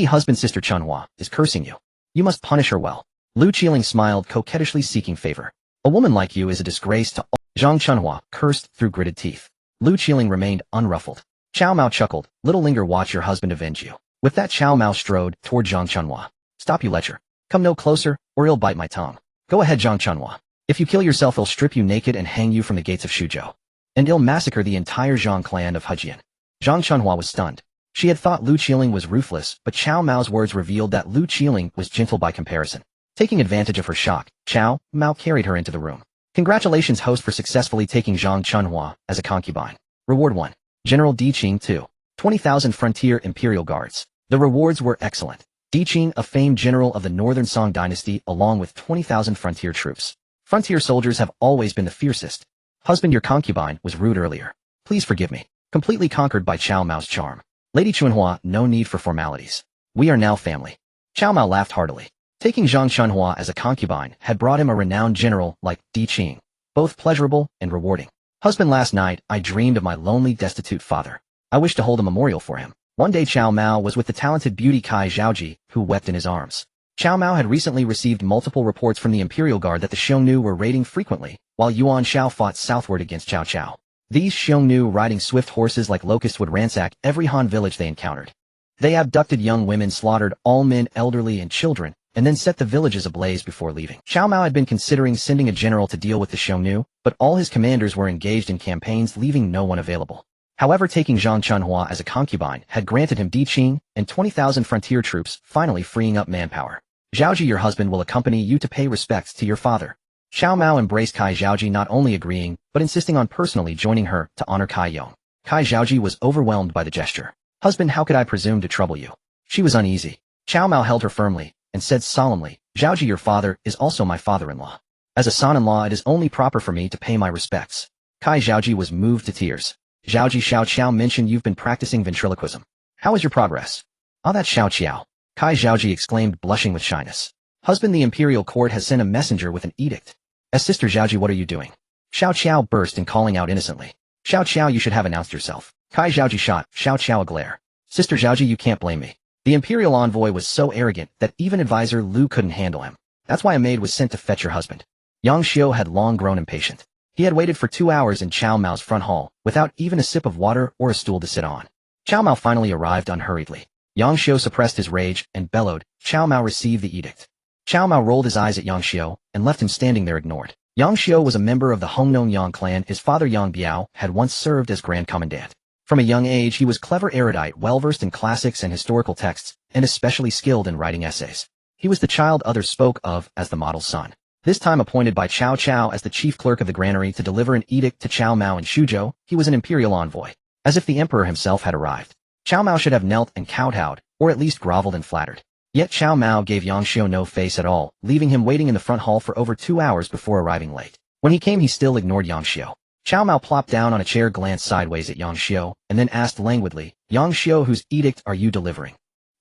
Husband sister Chunhua is cursing you. You must punish her well. Lu Qiling smiled coquettishly seeking favor. A woman like you is a disgrace to all. Zhang Chunhua cursed through gritted teeth. Lu Qiling remained unruffled. Cao Mao chuckled. Little linger, watch your husband avenge you. With that Cao Mao strode toward Zhang Chunhua. Stop, you lecher. Come no closer, or he'll bite my tongue. Go ahead, Zhang Chunhua. If you kill yourself, he'll strip you naked and hang you from the gates of Shuzhou. And he'll massacre the entire Zhang clan of Hejian. Zhang Chunhua was stunned. She had thought Lu Qiling was ruthless, but Cao Mao's words revealed that Lu Qiling was gentle by comparison. Taking advantage of her shock, Cao Mao carried her into the room. Congratulations, host, for successfully taking Zhang Chunhua as a concubine. Reward 1. General Di Qing 2. 20,000 Frontier Imperial Guards. The rewards were excellent. Di Qing, a famed general of the Northern Song dynasty, along with 20,000 frontier troops. Frontier soldiers have always been the fiercest. Husband, your concubine was rude earlier. Please forgive me. Completely conquered by Cao Mao's charm. Lady Chunhua, no need for formalities. We are now family. Cao Mao laughed heartily. Taking Zhang Chunhua as a concubine had brought him a renowned general like Di Qing, both pleasurable and rewarding. Husband, last night I dreamed of my lonely, destitute father. I wish to hold a memorial for him. One day Cao Mao was with the talented beauty Kai Zhaoji, who wept in his arms. Cao Mao had recently received multiple reports from the Imperial Guard that the Xiongnu were raiding frequently, while Yuan Shao fought southward against Cao Cao. These Xiongnu, riding swift horses like locusts, would ransack every Han village they encountered. They abducted young women, slaughtered all men, elderly, and children, and then set the villages ablaze before leaving. Cao Mao had been considering sending a general to deal with the Xiongnu, but all his commanders were engaged in campaigns, leaving no one available. However, taking Zhang Chunhua as a concubine had granted him Di Qing and 20,000 frontier troops, finally freeing up manpower. Zhaoji, your husband, will accompany you to pay respects to your father. Cao Mao embraced Kai Zhaoji, not only agreeing, but insisting on personally joining her to honor Kai Yong. Kai Zhaoji was overwhelmed by the gesture. Husband, how could I presume to trouble you? She was uneasy. Cao Mao held her firmly and said solemnly, Zhaoji, your father is also my father-in-law. As a son-in-law, it is only proper for me to pay my respects. Kai Zhaoji was moved to tears. Zhaoji, Xiao Qiao mentioned you've been practicing ventriloquism. How is your progress? Ah, that Xiao Qiao. Kai Zhaoji exclaimed, blushing with shyness. Husband, the imperial court has sent a messenger with an edict. As Sister Zhaoji, what are you doing? Xiao Qiao burst in, calling out innocently. Xiao Qiao, you should have announced yourself. Kai Zhaoji shot Xiao Qiao a glare. Sister Zhaoji, you can't blame me. The imperial envoy was so arrogant that even advisor Lu couldn't handle him. That's why a maid was sent to fetch your husband. Yang Xiu had long grown impatient. He had waited for 2 hours in Cao Mao's front hall, without even a sip of water or a stool to sit on. Cao Mao finally arrived unhurriedly. Yang Xiu suppressed his rage and bellowed. Cao Mao received the edict. Cao Mao rolled his eyes at Yang Xiu and left him standing there ignored. Yang Xiu was a member of the Hongnon Yang clan. His father Yang Biao had once served as Grand Commandant. From a young age he was clever, erudite, well-versed in classics and historical texts, and especially skilled in writing essays. He was the child others spoke of as the model son. This time appointed by Cao Cao as the chief clerk of the granary to deliver an edict to Cao Mao in Shuzhou, he was an imperial envoy. As if the emperor himself had arrived. Cao Mao should have knelt and kowtowed, or at least groveled and flattered. Yet Cao Mao gave Yang Xiu no face at all, leaving him waiting in the front hall for over 2 hours before arriving late. When he came, he still ignored Yang Xiu. Cao Mao plopped down on a chair, glanced sideways at Yang Xiu, and then asked languidly, Yang Xiu, whose edict are you delivering?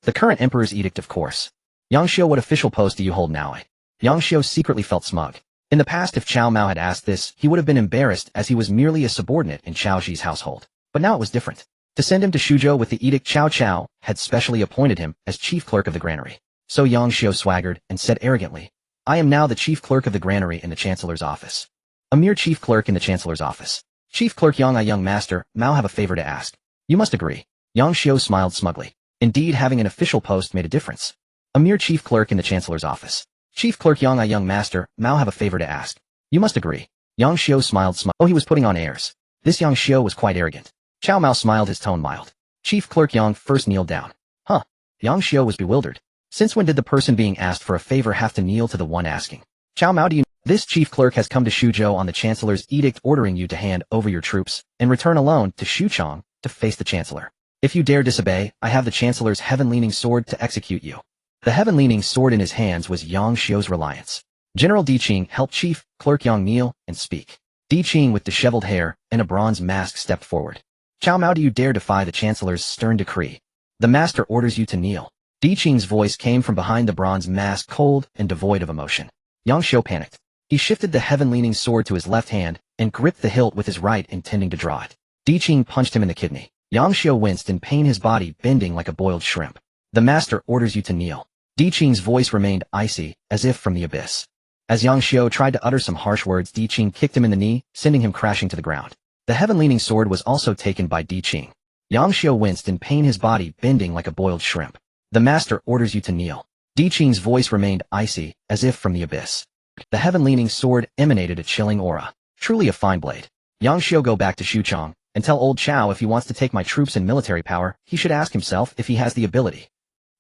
The current emperor's edict, of course. Yang Xiu, what official post do you hold now? Yang Xiu secretly felt smug. In the past, if Cao Mao had asked this, he would have been embarrassed, as he was merely a subordinate in Cao Ji's household. But now it was different. To send him to Shuzhou with the edict, Cao Cao had specially appointed him as chief clerk of the granary. So Yang Xiu swaggered and said arrogantly, I am now the chief clerk of the granary in the chancellor's office. A mere chief clerk in the chancellor's office. Chief clerk Yang, I, young master, Mao, have a favor to ask. You must agree. Yang Xiu smiled smugly. Indeed, having an official post made a difference. A mere chief clerk in the chancellor's office. Chief clerk Yang, I, young master, Mao, have a favor to ask. You must agree. Yang Xiu smiled smugly. Oh, he was putting on airs. This Yang Xiu was quite arrogant. Cao Mao smiled, his tone mild. Chief clerk Yang first kneeled down. Huh. Yang Xiu was bewildered. Since when did the person being asked for a favor have to kneel to the one asking? Cao Mao, do you know? This chief clerk has come to Shuzhou on the chancellor's edict, ordering you to hand over your troops and return alone to Xuchang to face the chancellor. If you dare disobey, I have the chancellor's heaven-leaning sword to execute you. The heaven-leaning sword in his hands was Zhang Xiu's reliance. General Di Qing helped Chief Clerk Yang kneel and speak. Di Qing with disheveled hair and a bronze mask stepped forward. Cao Mao, do you dare defy the Chancellor's stern decree? The master orders you to kneel. Di Qing's voice came from behind the bronze mask, cold and devoid of emotion. Yang Xiu panicked. He shifted the heaven-leaning sword to his left hand and gripped the hilt with his right, intending to draw it. Di Qing punched him in the kidney. Yang Xiu winced in pain, his body bending like a boiled shrimp. The master orders you to kneel. Di Qing's voice remained icy, as if from the abyss. As Yang Xiu tried to utter some harsh words, Di Qing kicked him in the knee, sending him crashing to the ground. The heaven-leaning sword was also taken by Di Qing. Yang Xiu winced in pain, his body bending like a boiled shrimp. The master orders you to kneel. Di Qing's voice remained icy, as if from the abyss. The heaven-leaning sword emanated a chilling aura. Truly a fine blade. Yang Xiu, go back to Xuchang and tell old Cao if he wants to take my troops and military power, he should ask himself if he has the ability.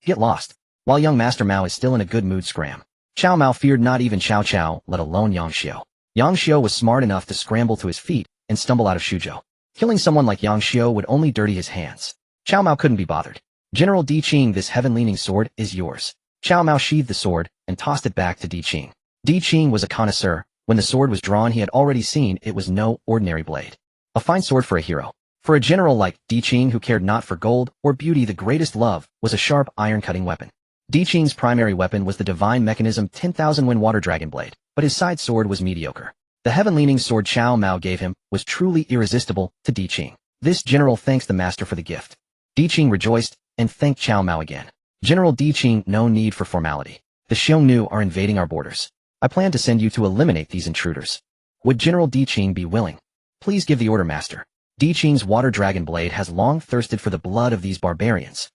Get lost. While young Master Mao is still in a good mood, scram. Cao Mao feared not even Cao Cao, let alone Yang Xiu. Yang Xiu was smart enough to scramble to his feet and stumble out of Shuzhou. Killing someone like Yang Xiu would only dirty his hands. Cao Mao couldn't be bothered. General Di Qing, this heaven-leaning sword is yours. Cao Mao sheathed the sword and tossed it back to Di Qing. Di Qing was a connoisseur. When the sword was drawn, he had already seen it was no ordinary blade. A fine sword for a hero. For a general like Di Qing, who cared not for gold or beauty, the greatest love was a sharp iron-cutting weapon. Di Qing's primary weapon was the divine mechanism 10,000 Wind Water Dragon Blade, but his side sword was mediocre. The heaven-leaning sword Cao Mao gave him was truly irresistible to Di Qing. This general thanks the master for the gift. Di Qing rejoiced and thanked Cao Mao again. General Di Qing, no need for formality. The Xiongnu are invading our borders. I plan to send you to eliminate these intruders. Would General Di Qing be willing? Please give the order, master. Di Qing's water dragon blade has long thirsted for the blood of these barbarians.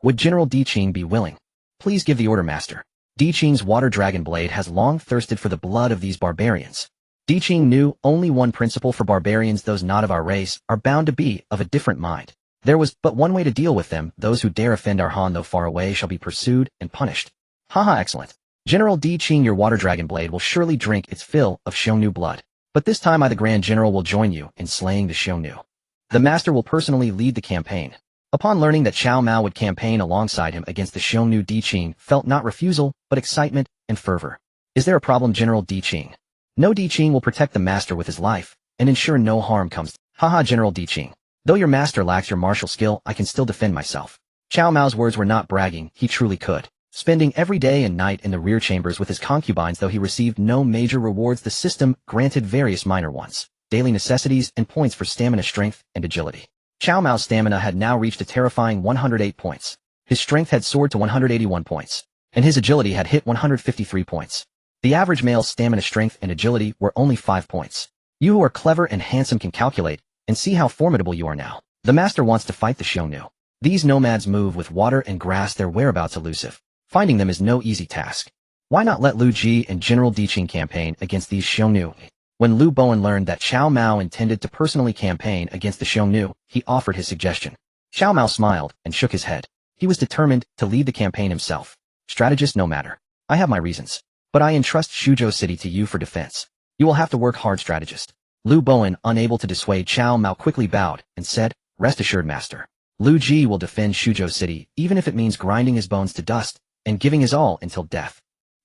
Would General Di Qing be willing? Please give the order, master. Di Qing's water dragon blade has long thirsted for the blood of these barbarians. Di Qing knew only one principle for barbarians: those not of our race are bound to be of a different mind. There was but one way to deal with them: those who dare offend our Han, though far away, shall be pursued and punished. Haha, excellent. General Di Qing, your water dragon blade will surely drink its fill of Xiongnu blood. But this time I, the Grand General, will join you in slaying the Xiongnu. The master will personally lead the campaign. Upon learning that Cao Mao would campaign alongside him against the Xiongnu, Di Qing felt not refusal, but excitement and fervor. Is there a problem, General Di Qing? No, Di Qing will protect the master with his life and ensure no harm comes. Haha, General Di Qing. Though your master lacks your martial skill, I can still defend myself. Cao Mao's words were not bragging, he truly could. Spending every day and night in the rear chambers with his concubines, though he received no major rewards, the system granted various minor ones, daily necessities and points for stamina, strength, and agility. Cao Mao's stamina had now reached a terrifying 108 points. His strength had soared to 181 points, and his agility had hit 153 points. The average male's stamina, strength, and agility were only 5 points. You who are clever and handsome can calculate and see how formidable you are now. The master wants to fight the Xiongnu. These nomads move with water and grass, their whereabouts elusive. Finding them is no easy task. Why not let Lu Ji and General Di Qing campaign against these Xiongnu? When Lu Bowen learned that Cao Mao intended to personally campaign against the Xiongnu, he offered his suggestion. Cao Mao smiled and shook his head. He was determined to lead the campaign himself. Strategist, no matter. I have my reasons. But I entrust Shuzhou City to you for defense. You will have to work hard, strategist. Lu Bowen, unable to dissuade Cao Mao, quickly bowed and said, Rest assured, master. Lu Ji will defend Shuzhou City, even if it means grinding his bones to dust and giving his all until death.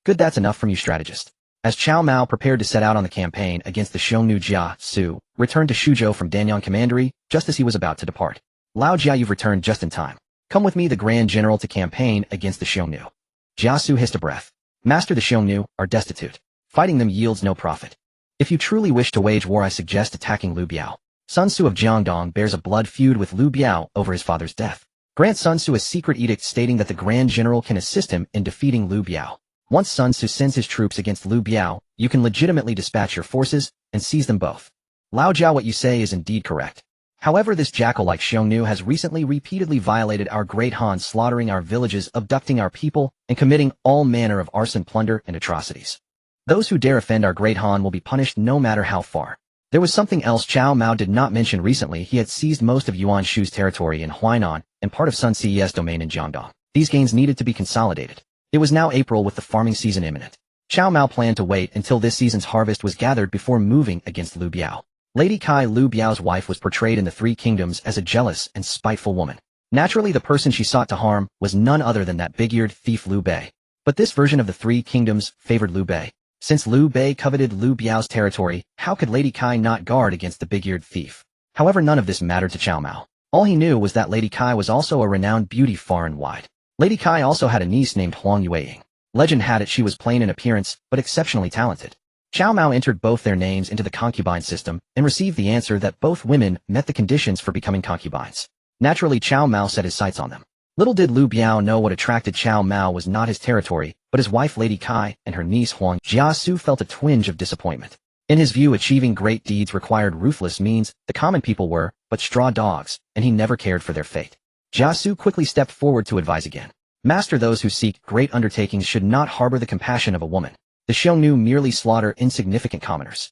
Good, that's enough from you, strategist. As Cao Mao prepared to set out on the campaign against the Xiongnu, Jia Su returned to Shuzhou from Danyang Commandery just as he was about to depart. Lao Jia, you've returned just in time. Come with me, the Grand General, to campaign against the Xiongnu. Jia Su hissed a breath. Master, the Xiongnu are destitute. Fighting them yields no profit. If you truly wish to wage war, I suggest attacking Lu Biao. Sun Tzu of Jiangdong bears a blood feud with Lu Biao over his father's death. Grant Sun Tzu a secret edict stating that the Grand General can assist him in defeating Lu Biao. Once Sun Tzu sends his troops against Lu Biao, you can legitimately dispatch your forces and seize them both. Lao Jiao, what you say is indeed correct. However, this jackal-like Xiongnu has recently repeatedly violated our great Han, slaughtering our villages, abducting our people, and committing all manner of arson, plunder, and atrocities. Those who dare offend our great Han will be punished no matter how far. There was something else Cao Mao did not mention. Recently, he had seized most of Yuan Shu's territory in Huainan and part of Sun Ce's domain in Jiangdong. These gains needed to be consolidated. It was now April, with the farming season imminent. Cao Mao planned to wait until this season's harvest was gathered before moving against Lu Biao. Lady Kai, Lu Biao's wife, was portrayed in the Three Kingdoms as a jealous and spiteful woman. Naturally, the person she sought to harm was none other than that big-eared thief Liu Bei. But this version of the Three Kingdoms favored Liu Bei. Since Liu Bei coveted Liu Biao's territory, how could Lady Kai not guard against the big-eared thief? However, none of this mattered to Cao Mao. All he knew was that Lady Kai was also a renowned beauty far and wide. Lady Kai also had a niece named Huang Yueying. Legend had it she was plain in appearance, but exceptionally talented. Cao Mao entered both their names into the concubine system and received the answer that both women met the conditions for becoming concubines. Naturally, Cao Mao set his sights on them. Little did Liu Biao know what attracted Cao Mao was not his territory, but his wife Lady Kai and her niece Huang Jiasu felt a twinge of disappointment. In his view, achieving great deeds required ruthless means. The common people were but straw dogs, and he never cared for their fate. Jiasu quickly stepped forward to advise again. Master, those who seek great undertakings should not harbor the compassion of a woman. The Xiongnu merely slaughter insignificant commoners.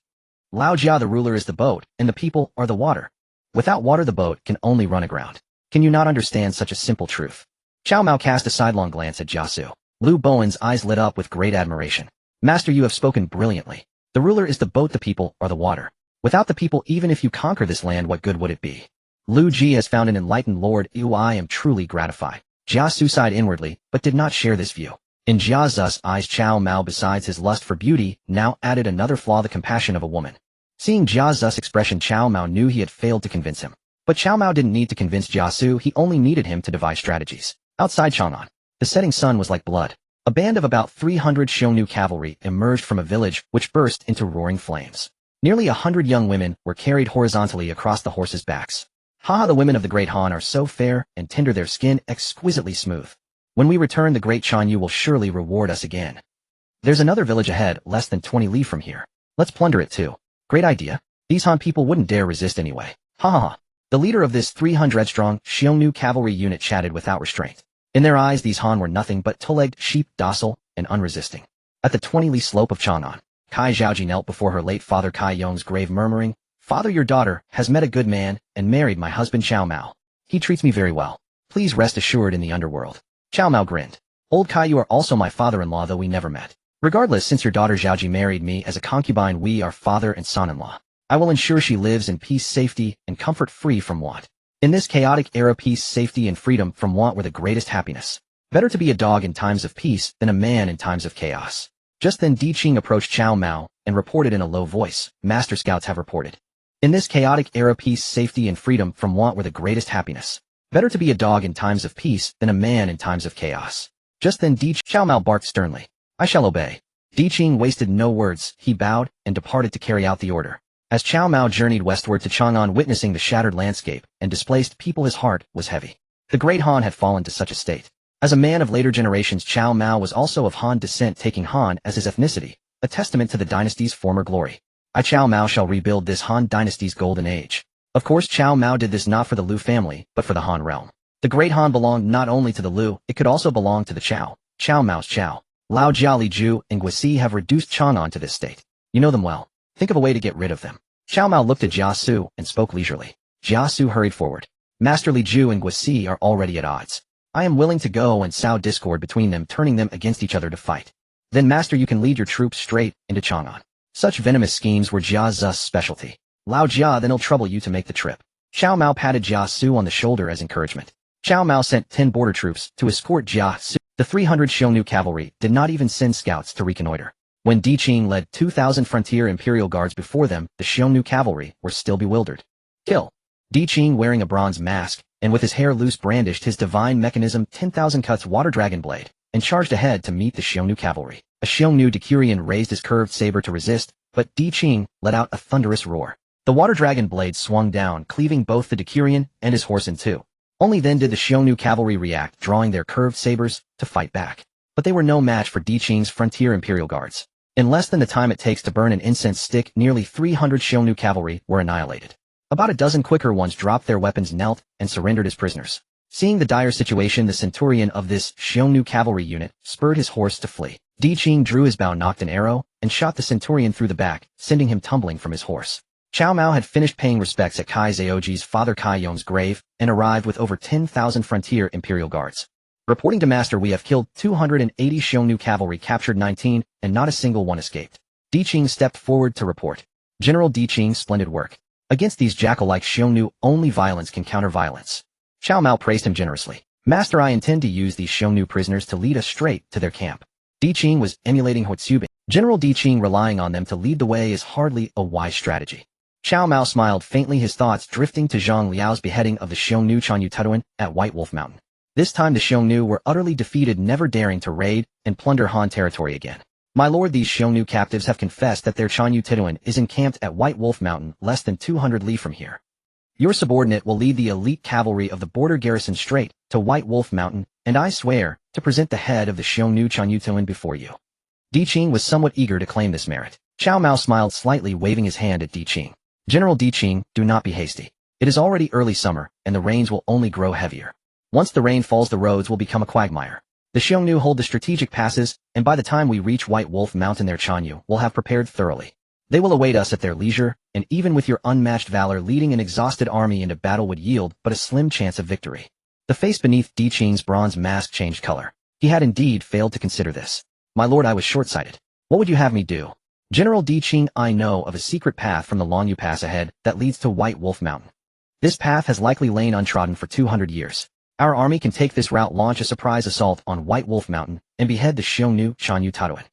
Lao Jia, the ruler, is the boat, and the people are the water. Without water, the boat can only run aground. Can you not understand such a simple truth? Cao Mao cast a sidelong glance at Jiasu. Liu Bowen's eyes lit up with great admiration. Master, you have spoken brilliantly. The ruler is the boat, the people are the water. Without the people, even if you conquer this land, what good would it be? Liu Ji has found an enlightened lord. I am truly gratified. Jiasu sighed inwardly, but did not share this view. In Jiazu's eyes, Cao Mao, besides his lust for beauty, now added another flaw: the compassion of a woman. Seeing Jiazu's expression, Cao Mao knew he had failed to convince him. But Cao Mao didn't need to convince Jiasu, he only needed him to devise strategies. Outside Chang'an, the setting sun was like blood. A band of about 300 Xiongnu cavalry emerged from a village which burst into roaring flames. Nearly 100 young women were carried horizontally across the horses' backs. Ha! The women of the Great Han are so fair and tender, their skin exquisitely smooth. When we return, the Great Chan Yu will surely reward us again. There's another village ahead, less than 20 li from here. Let's plunder it too. Great idea. These Han people wouldn't dare resist anyway. Ha ha ha. The leader of this 300-strong Xiongnu cavalry unit chatted without restraint. In their eyes, these Han were nothing but two-legged sheep, docile and unresisting. At the 20 li slope of Chang'an, Kai Zhaoji knelt before her late father Kai Yong's grave, murmuring, "Father, your daughter has met a good man and married my husband Cao Mao. He treats me very well. Please rest assured in the underworld." Cao Mao grinned. "Old Kai, you are also my father-in-law, though we never met. Regardless, since your daughter Zhaoji married me as a concubine, we are father and son-in-law. I will ensure she lives in peace, safety, and comfort, free from want. In this chaotic era, peace, safety, and freedom from want were the greatest happiness. Better to be a dog in times of peace than a man in times of chaos." Just then Di Qing approached Cao Mao and reported in a low voice, "Master, scouts have reported. In this chaotic era, peace, safety, and freedom from want were the greatest happiness. Better to be a dog in times of peace than a man in times of chaos." Just then Cao Mao barked sternly, "I shall obey." Di Qing wasted no words. He bowed and departed to carry out the order. As Cao Mao journeyed westward to Chang'an, witnessing the shattered landscape and displaced people, his heart was heavy. The Great Han had fallen to such a state. As a man of later generations, Cao Mao was also of Han descent, taking Han as his ethnicity, a testament to the dynasty's former glory. "I, Cao Mao, shall rebuild this Han dynasty's golden age." Of course, Cao Mao did this not for the Liu family, but for the Han realm. The Great Han belonged not only to the Liu, it could also belong to the Cao. Cao Mao's Cao. Lao Jia, Li Ju, and Guisi have reduced Chang'an to this state. You know them well. Think of a way to get rid of them. Cao Mao looked at Jiasu and spoke leisurely. Jiasu hurried forward. "Master, Li Ju and Guisi are already at odds. I am willing to go and sow discord between them, turning them against each other to fight. Then, Master, you can lead your troops straight into Chang'an." Such venomous schemes were Jiazu's specialty. "Lao Jia, then he'll trouble you to make the trip." Cao Mao patted Jiasu on the shoulder as encouragement. Cao Mao sent 10 border troops to escort Jiasu. The 300 Xiongnu cavalry did not even send scouts to reconnoiter. When Di Qing led 2,000 frontier imperial guards before them, the Xiongnu cavalry were still bewildered. "Kill!" Di Qing, wearing a bronze mask, and with his hair loose, brandished his divine mechanism 10,000 cuts water dragon blade, and charged ahead to meet the Xiongnu cavalry. A Xiongnu decurion raised his curved saber to resist, but Di Qing let out a thunderous roar. The water dragon blade swung down, cleaving both the decurion and his horse in two. Only then did the Xiongnu cavalry react, drawing their curved sabers to fight back. But they were no match for Di Qing's frontier imperial guards. In less than the time it takes to burn an incense stick, nearly 300 Xiongnu cavalry were annihilated. About a dozen quicker ones dropped their weapons, knelt, and surrendered as prisoners. Seeing the dire situation, the centurion of this Xiongnu cavalry unit spurred his horse to flee. Di Qing drew his bow, nocked an arrow, and shot the centurion through the back, sending him tumbling from his horse. Cao Mao had finished paying respects at Kai Zhaoji's father Kai Yong's grave and arrived with over 10,000 frontier imperial guards. "Reporting to Master, we have killed 280 Xiongnu cavalry, captured 19, and not a single one escaped." Di Qing stepped forward to report. "General Di Qing, splendid work. Against these jackal-like Xiongnu, only violence can counter violence. Cao Mao praised him generously. Master, I intend to use these Xiongnu prisoners to lead us straight to their camp. Di Qing was emulating Huotsubin. General Di Qing relying on them to lead the way is hardly a wise strategy. Cao Mao smiled faintly, his thoughts drifting to Zhang Liao's beheading of the Xiongnu Chanyu Tutuan at White Wolf Mountain. This time the Xiongnu were utterly defeated, never daring to raid and plunder Han territory again. My lord, these Xiongnu captives have confessed that their Chanyu Tutuan is encamped at White Wolf Mountain, less than 200 li from here. Your subordinate will lead the elite cavalry of the border garrison straight to White Wolf Mountain, and I swear to present the head of the Xiongnu Chanyu Tutuan before you. Di Qing was somewhat eager to claim this merit. Cao Mao smiled slightly, waving his hand at Di Qing. General Di Qing, do not be hasty. It is already early summer, and the rains will only grow heavier. Once the rain falls, the roads will become a quagmire. The Xiongnu hold the strategic passes, and by the time we reach White Wolf Mountain, their Chanyu will have prepared thoroughly. They will await us at their leisure, and even with your unmatched valor, leading an exhausted army into battle would yield but a slim chance of victory. The face beneath Di Qing's bronze mask changed color. He had indeed failed to consider this. My lord, I was short-sighted. What would you have me do? General Di Qing, I know of a secret path from the Longyu Pass ahead that leads to White Wolf Mountain. This path has likely lain untrodden for 200 years. Our army can take this route, launch a surprise assault on White Wolf Mountain, and behead the Xiongnu Chanyu Tutuan.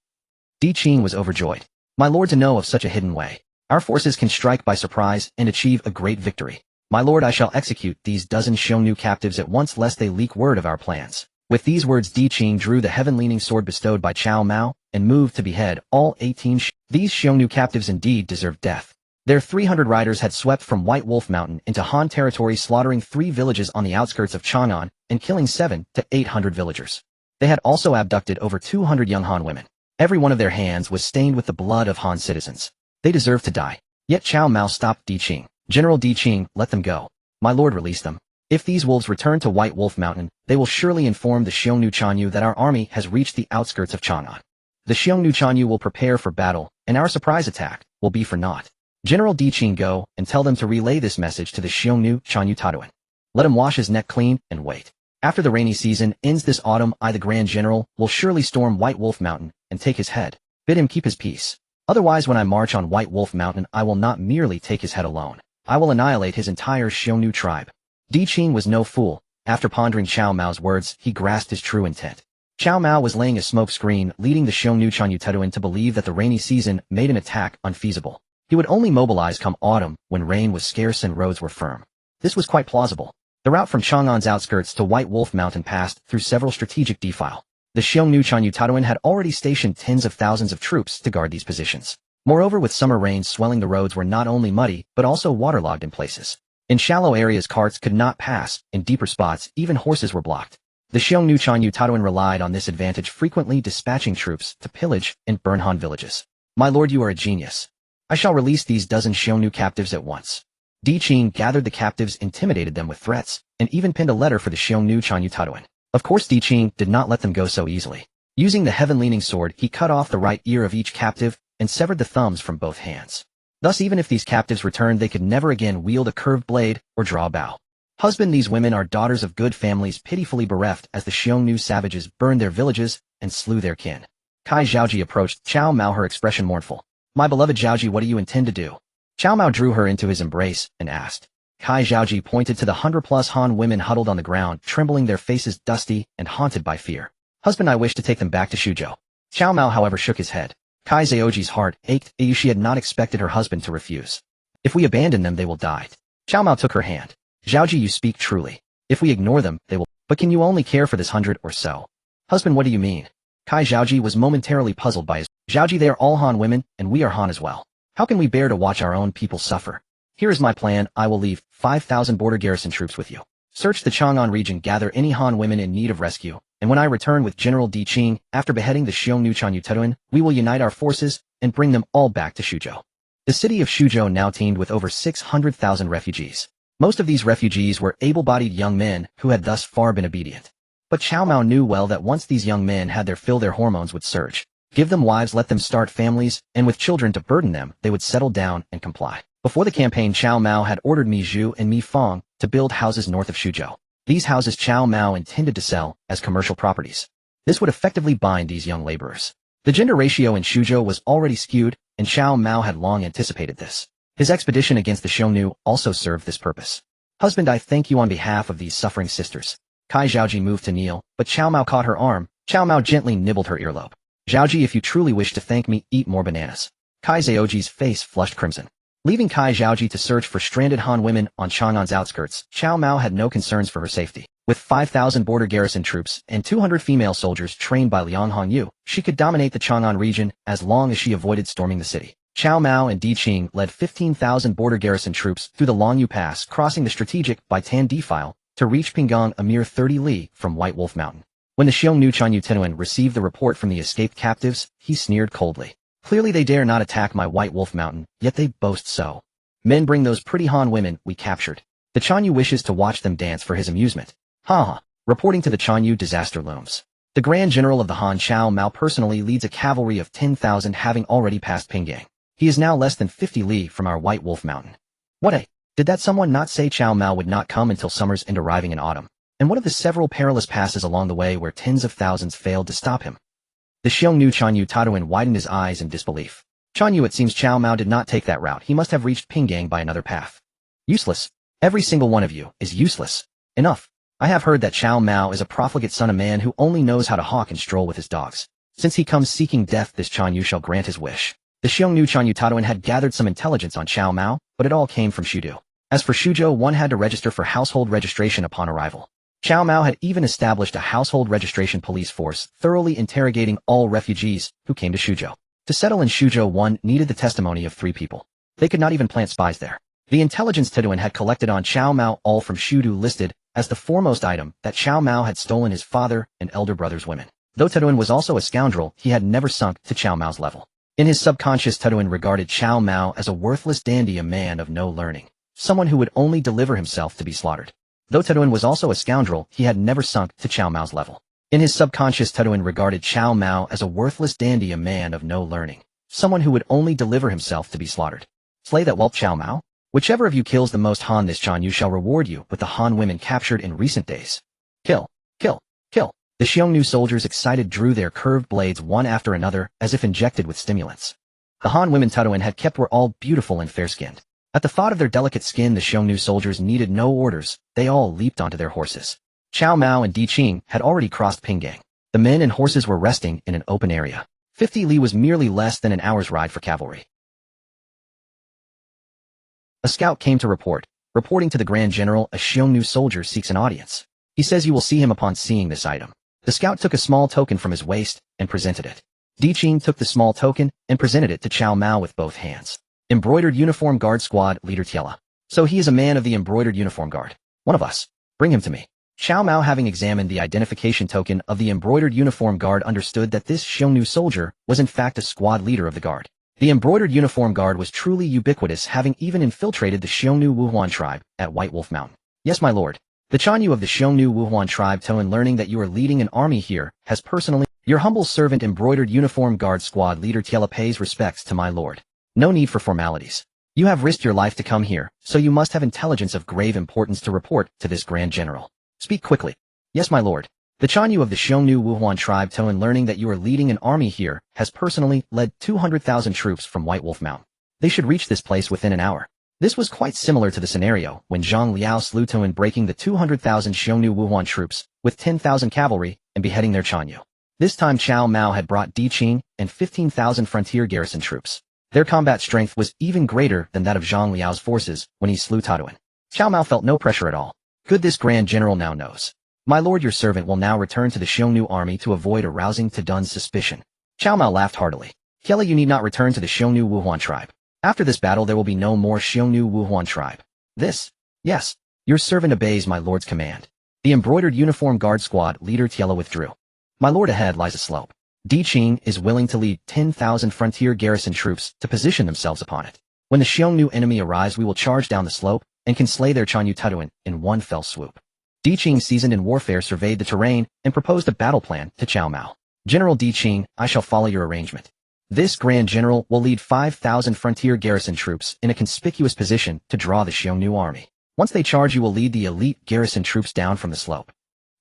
Di Qing was overjoyed. My lord, to know of such a hidden way. Our forces can strike by surprise and achieve a great victory. My lord, I shall execute these dozen Xiongnu captives at once, lest they leak word of our plans. With these words, Di Qing drew the heaven-leaning sword bestowed by Cao Mao and moved to behead all 18 These Xiongnu captives indeed deserved death. Their 300 riders had swept from White Wolf Mountain into Han territory, slaughtering 3 villages on the outskirts of Chang'an and killing 700 to 800 villagers. They had also abducted over 200 young Han women. Every one of their hands was stained with the blood of Han citizens. They deserved to die. Yet Cao Mao stopped Di Qing. General Di Qing, let them go. My lord, release them. If these wolves return to White Wolf Mountain, they will surely inform the Xiongnu Chanyu that our army has reached the outskirts of Chang'an. The Xiongnu Chanyu will prepare for battle, and our surprise attack will be for naught. General Di Qing, go and tell them to relay this message to the Xiongnu Chanyu Tutuan. Let him wash his neck clean and wait. After the rainy season ends this autumn, I, the Grand General, will surely storm White Wolf Mountain and take his head. Bid him keep his peace. Otherwise, when I march on White Wolf Mountain, I will not merely take his head alone. I will annihilate his entire Xiongnu tribe. Di Qing was no fool. After pondering Cao Mao's words, he grasped his true intent. Cao Mao was laying a smoke screen, leading the Xiongnu Chanyu Tutuan to believe that the rainy season made an attack unfeasible. He would only mobilize come autumn, when rain was scarce and roads were firm. This was quite plausible. The route from Chang'an's outskirts to White Wolf Mountain passed through several strategic defile. The Xiongnu Chanyu Tutuan had already stationed tens of thousands of troops to guard these positions. Moreover, with summer rains swelling, the roads were not only muddy, but also waterlogged in places. In shallow areas, carts could not pass. In deeper spots, even horses were blocked. The Xiongnu Chanyu Tutuan relied on this advantage, frequently dispatching troops to pillage and burn Han villages. My lord, you are a genius. I shall release these dozen Xiongnu captives at once. Di Qing gathered the captives, intimidated them with threats, and even penned a letter for the Xiongnu Chanyu Tutuan. Of course, Di Qing did not let them go so easily. Using the heaven-leaning sword, he cut off the right ear of each captive and severed the thumbs from both hands. Thus, even if these captives returned, they could never again wield a curved blade or draw a bow. Husband, these women are daughters of good families, pitifully bereft as the Xiongnu savages burned their villages and slew their kin. Kai Zhaoji approached Cao Mao, her expression mournful. My beloved Zhaoji, what do you intend to do? Cao Mao drew her into his embrace and asked. Kai Zhaoji pointed to the 100+ Han women huddled on the ground, trembling, their faces dusty and haunted by fear. Husband, I wish to take them back to Shuzhou. Cao Mao, however, shook his head. Kai Zhaoji's heart ached. She had not expected her husband to refuse. If we abandon them, they will die. Cao Mao took her hand. Zhaoji, you speak truly. If we ignore them, they will. But can you only care for this 100 or so? Husband, what do you mean? Kai Zhaoji was momentarily puzzled by his. Zhaoji, they are all Han women, and we are Han as well. How can we bear to watch our own people suffer? Here is my plan. I will leave 5,000 border garrison troops with you. Search the Chang'an region, gather any Han women in need of rescue, and when I return with General Di Qing, after beheading the Xiongnu Chanyu Tutuan, we will unite our forces and bring them all back to Shuzhou. The city of Shuzhou now teemed with over 600,000 refugees. Most of these refugees were able-bodied young men who had thus far been obedient. But Cao Mao knew well that once these young men had their fill, their hormones would surge. Give them wives, let them start families, and with children to burden them, they would settle down and comply. Before the campaign, Cao Mao had ordered Mi Zhu and Mi Fong to build houses north of Shuzhou. These houses Cao Mao intended to sell as commercial properties. This would effectively bind these young laborers. The gender ratio in Shuzhou was already skewed, and Cao Mao had long anticipated this. His expedition against the Xiongnu also served this purpose. Husband, I thank you on behalf of these suffering sisters. Kai Zhaoji moved to kneel, but Cao Mao caught her arm. Cao Mao gently nibbled her earlobe. Zhaoji, if you truly wish to thank me, eat more bananas. Kai Zhaoji's face flushed crimson. Leaving Kai Zhaoji to search for stranded Han women on Chang'an's outskirts, Cao Mao had no concerns for her safety. With 5,000 border garrison troops and 200 female soldiers trained by Liang Hongyu, she could dominate the Chang'an region as long as she avoided storming the city. Cao Mao and Di Qing led 15,000 border garrison troops through the Longyu Pass, crossing the strategic Baitan defile to reach Pinggang a mere 30 li from White Wolf Mountain. When the Xiongnu Chanyu Tinuan received the report from the escaped captives, he sneered coldly. Clearly they dare not attack my White Wolf Mountain, yet they boast so. Men, bring those pretty Han women we captured. The Chanyu wishes to watch them dance for his amusement. Ha ha. Reporting to the Chanyu, disaster looms. The Grand General of the Han, Cao Mao, personally leads a cavalry of 10,000 having already passed Pinggang. He is now less than 50 li from our White Wolf Mountain. What a... Did that someone not say Cao Mao would not come until summers and arriving in autumn? And what of the several perilous passes along the way where tens of thousands failed to stop him? The Xiongnu Chanyu Taduan widened his eyes in disbelief. Chanyu, it seems Cao Mao did not take that route. He must have reached Pinggang by another path. Useless. Every single one of you is useless. Enough. I have heard that Cao Mao is a profligate son, a man who only knows how to hawk and stroll with his dogs. Since he comes seeking death, this Chanyu shall grant his wish. The Xiongnu Chanyu Taduan had gathered some intelligence on Cao Mao, but it all came from Shudu. As for Shuzhou, one had to register for household registration upon arrival. Cao Mao had even established a household registration police force, thoroughly interrogating all refugees who came to Shuzhou. To settle in Shuzhou, one needed the testimony of 3 people. They could not even plant spies there. The intelligence Tiduan had collected on Cao Mao, all from Shudu, listed as the foremost item that Cao Mao had stolen his father and elder brother's women. Though Tiduan was also a scoundrel, he had never sunk to Cao Mao's level. In his subconscious, Tiduan regarded Cao Mao as a worthless dandy, a man of no learning, someone who would only deliver himself to be slaughtered. Though Tiduan was also a scoundrel, he had never sunk to Cao Mao's level. In his subconscious, Tiduan regarded Cao Mao as a worthless dandy, a man of no learning, someone who would only deliver himself to be slaughtered. Slay that whelp Cao Mao. Whichever of you kills the most Han, this Chanyu shall reward you with the Han women captured in recent days. Kill, kill, kill. The Xiongnu soldiers, excited, drew their curved blades one after another as if injected with stimulants. The Han women Tiduan had kept were all beautiful and fair-skinned. At the thought of their delicate skin, the Xiongnu soldiers needed no orders. They all leaped onto their horses. Cao Mao and Di Qing had already crossed Pinggang. The men and horses were resting in an open area. 50 li was merely less than an hour's ride for cavalry. A scout came to reporting to the Grand General, a Xiongnu soldier seeks an audience. He says you will see him upon seeing this item. The scout took a small token from his waist and presented it. Di Qing took the small token and presented it to Cao Mao with both hands. Embroidered Uniform Guard Squad Leader Tiela. So he is a man of the Embroidered Uniform Guard. One of us. Bring him to me. Cao Mao, having examined the identification token of the Embroidered Uniform Guard, understood that this Xiongnu soldier was in fact a squad leader of the guard. The Embroidered Uniform Guard was truly ubiquitous, having even infiltrated the Xiongnu Wuhuan tribe at White Wolf Mountain. Yes, my lord. The Chanyu of the Xiongnu Wuhuan tribe, Toan, learning that you are leading an army here, has personally... Your humble servant, Embroidered Uniform Guard Squad Leader Tiela, pays respects to my lord. No need for formalities. You have risked your life to come here, so you must have intelligence of grave importance to report to this Grand General. Speak quickly. Yes, my lord. The Chanyu of the Xiongnu Wuhuan tribe, Toan, learning that you are leading an army here, has personally led 200,000 troops from White Wolf Mountain. They should reach this place within an hour. This was quite similar to the scenario when Zhang Liao slew Toan, breaking the 200,000 Xiongnu Wuhuan troops with 10,000 cavalry and beheading their Chanyu. This time Cao Mao had brought Di Qing and 15,000 frontier garrison troops. Their combat strength was even greater than that of Zhang Liao's forces when he slew Taduan. Cao Mao felt no pressure at all. Good, this Grand General now knows. My lord, your servant will now return to the Xiongnu army to avoid arousing Taduan's suspicion. Cao Mao laughed heartily. Kiela, you need not return to the Xiongnu Wuhuan tribe. After this battle there will be no more Xiongnu Wuhuan tribe. This? Yes. Your servant obeys my lord's command. The Embroidered Uniform Guard Squad Leader Tiela withdrew. My lord, ahead lies a slope. Di Qing is willing to lead 10,000 frontier garrison troops to position themselves upon it. When the Xiongnu enemy arrives, we will charge down the slope and can slay their Chanyu Taduan in one fell swoop. Di Qing, seasoned in warfare, surveyed the terrain and proposed a battle plan to Cao Mao. General Di Qing, I shall follow your arrangement. This Grand General will lead 5,000 frontier garrison troops in a conspicuous position to draw the Xiongnu army. Once they charge, you will lead the elite garrison troops down from the slope.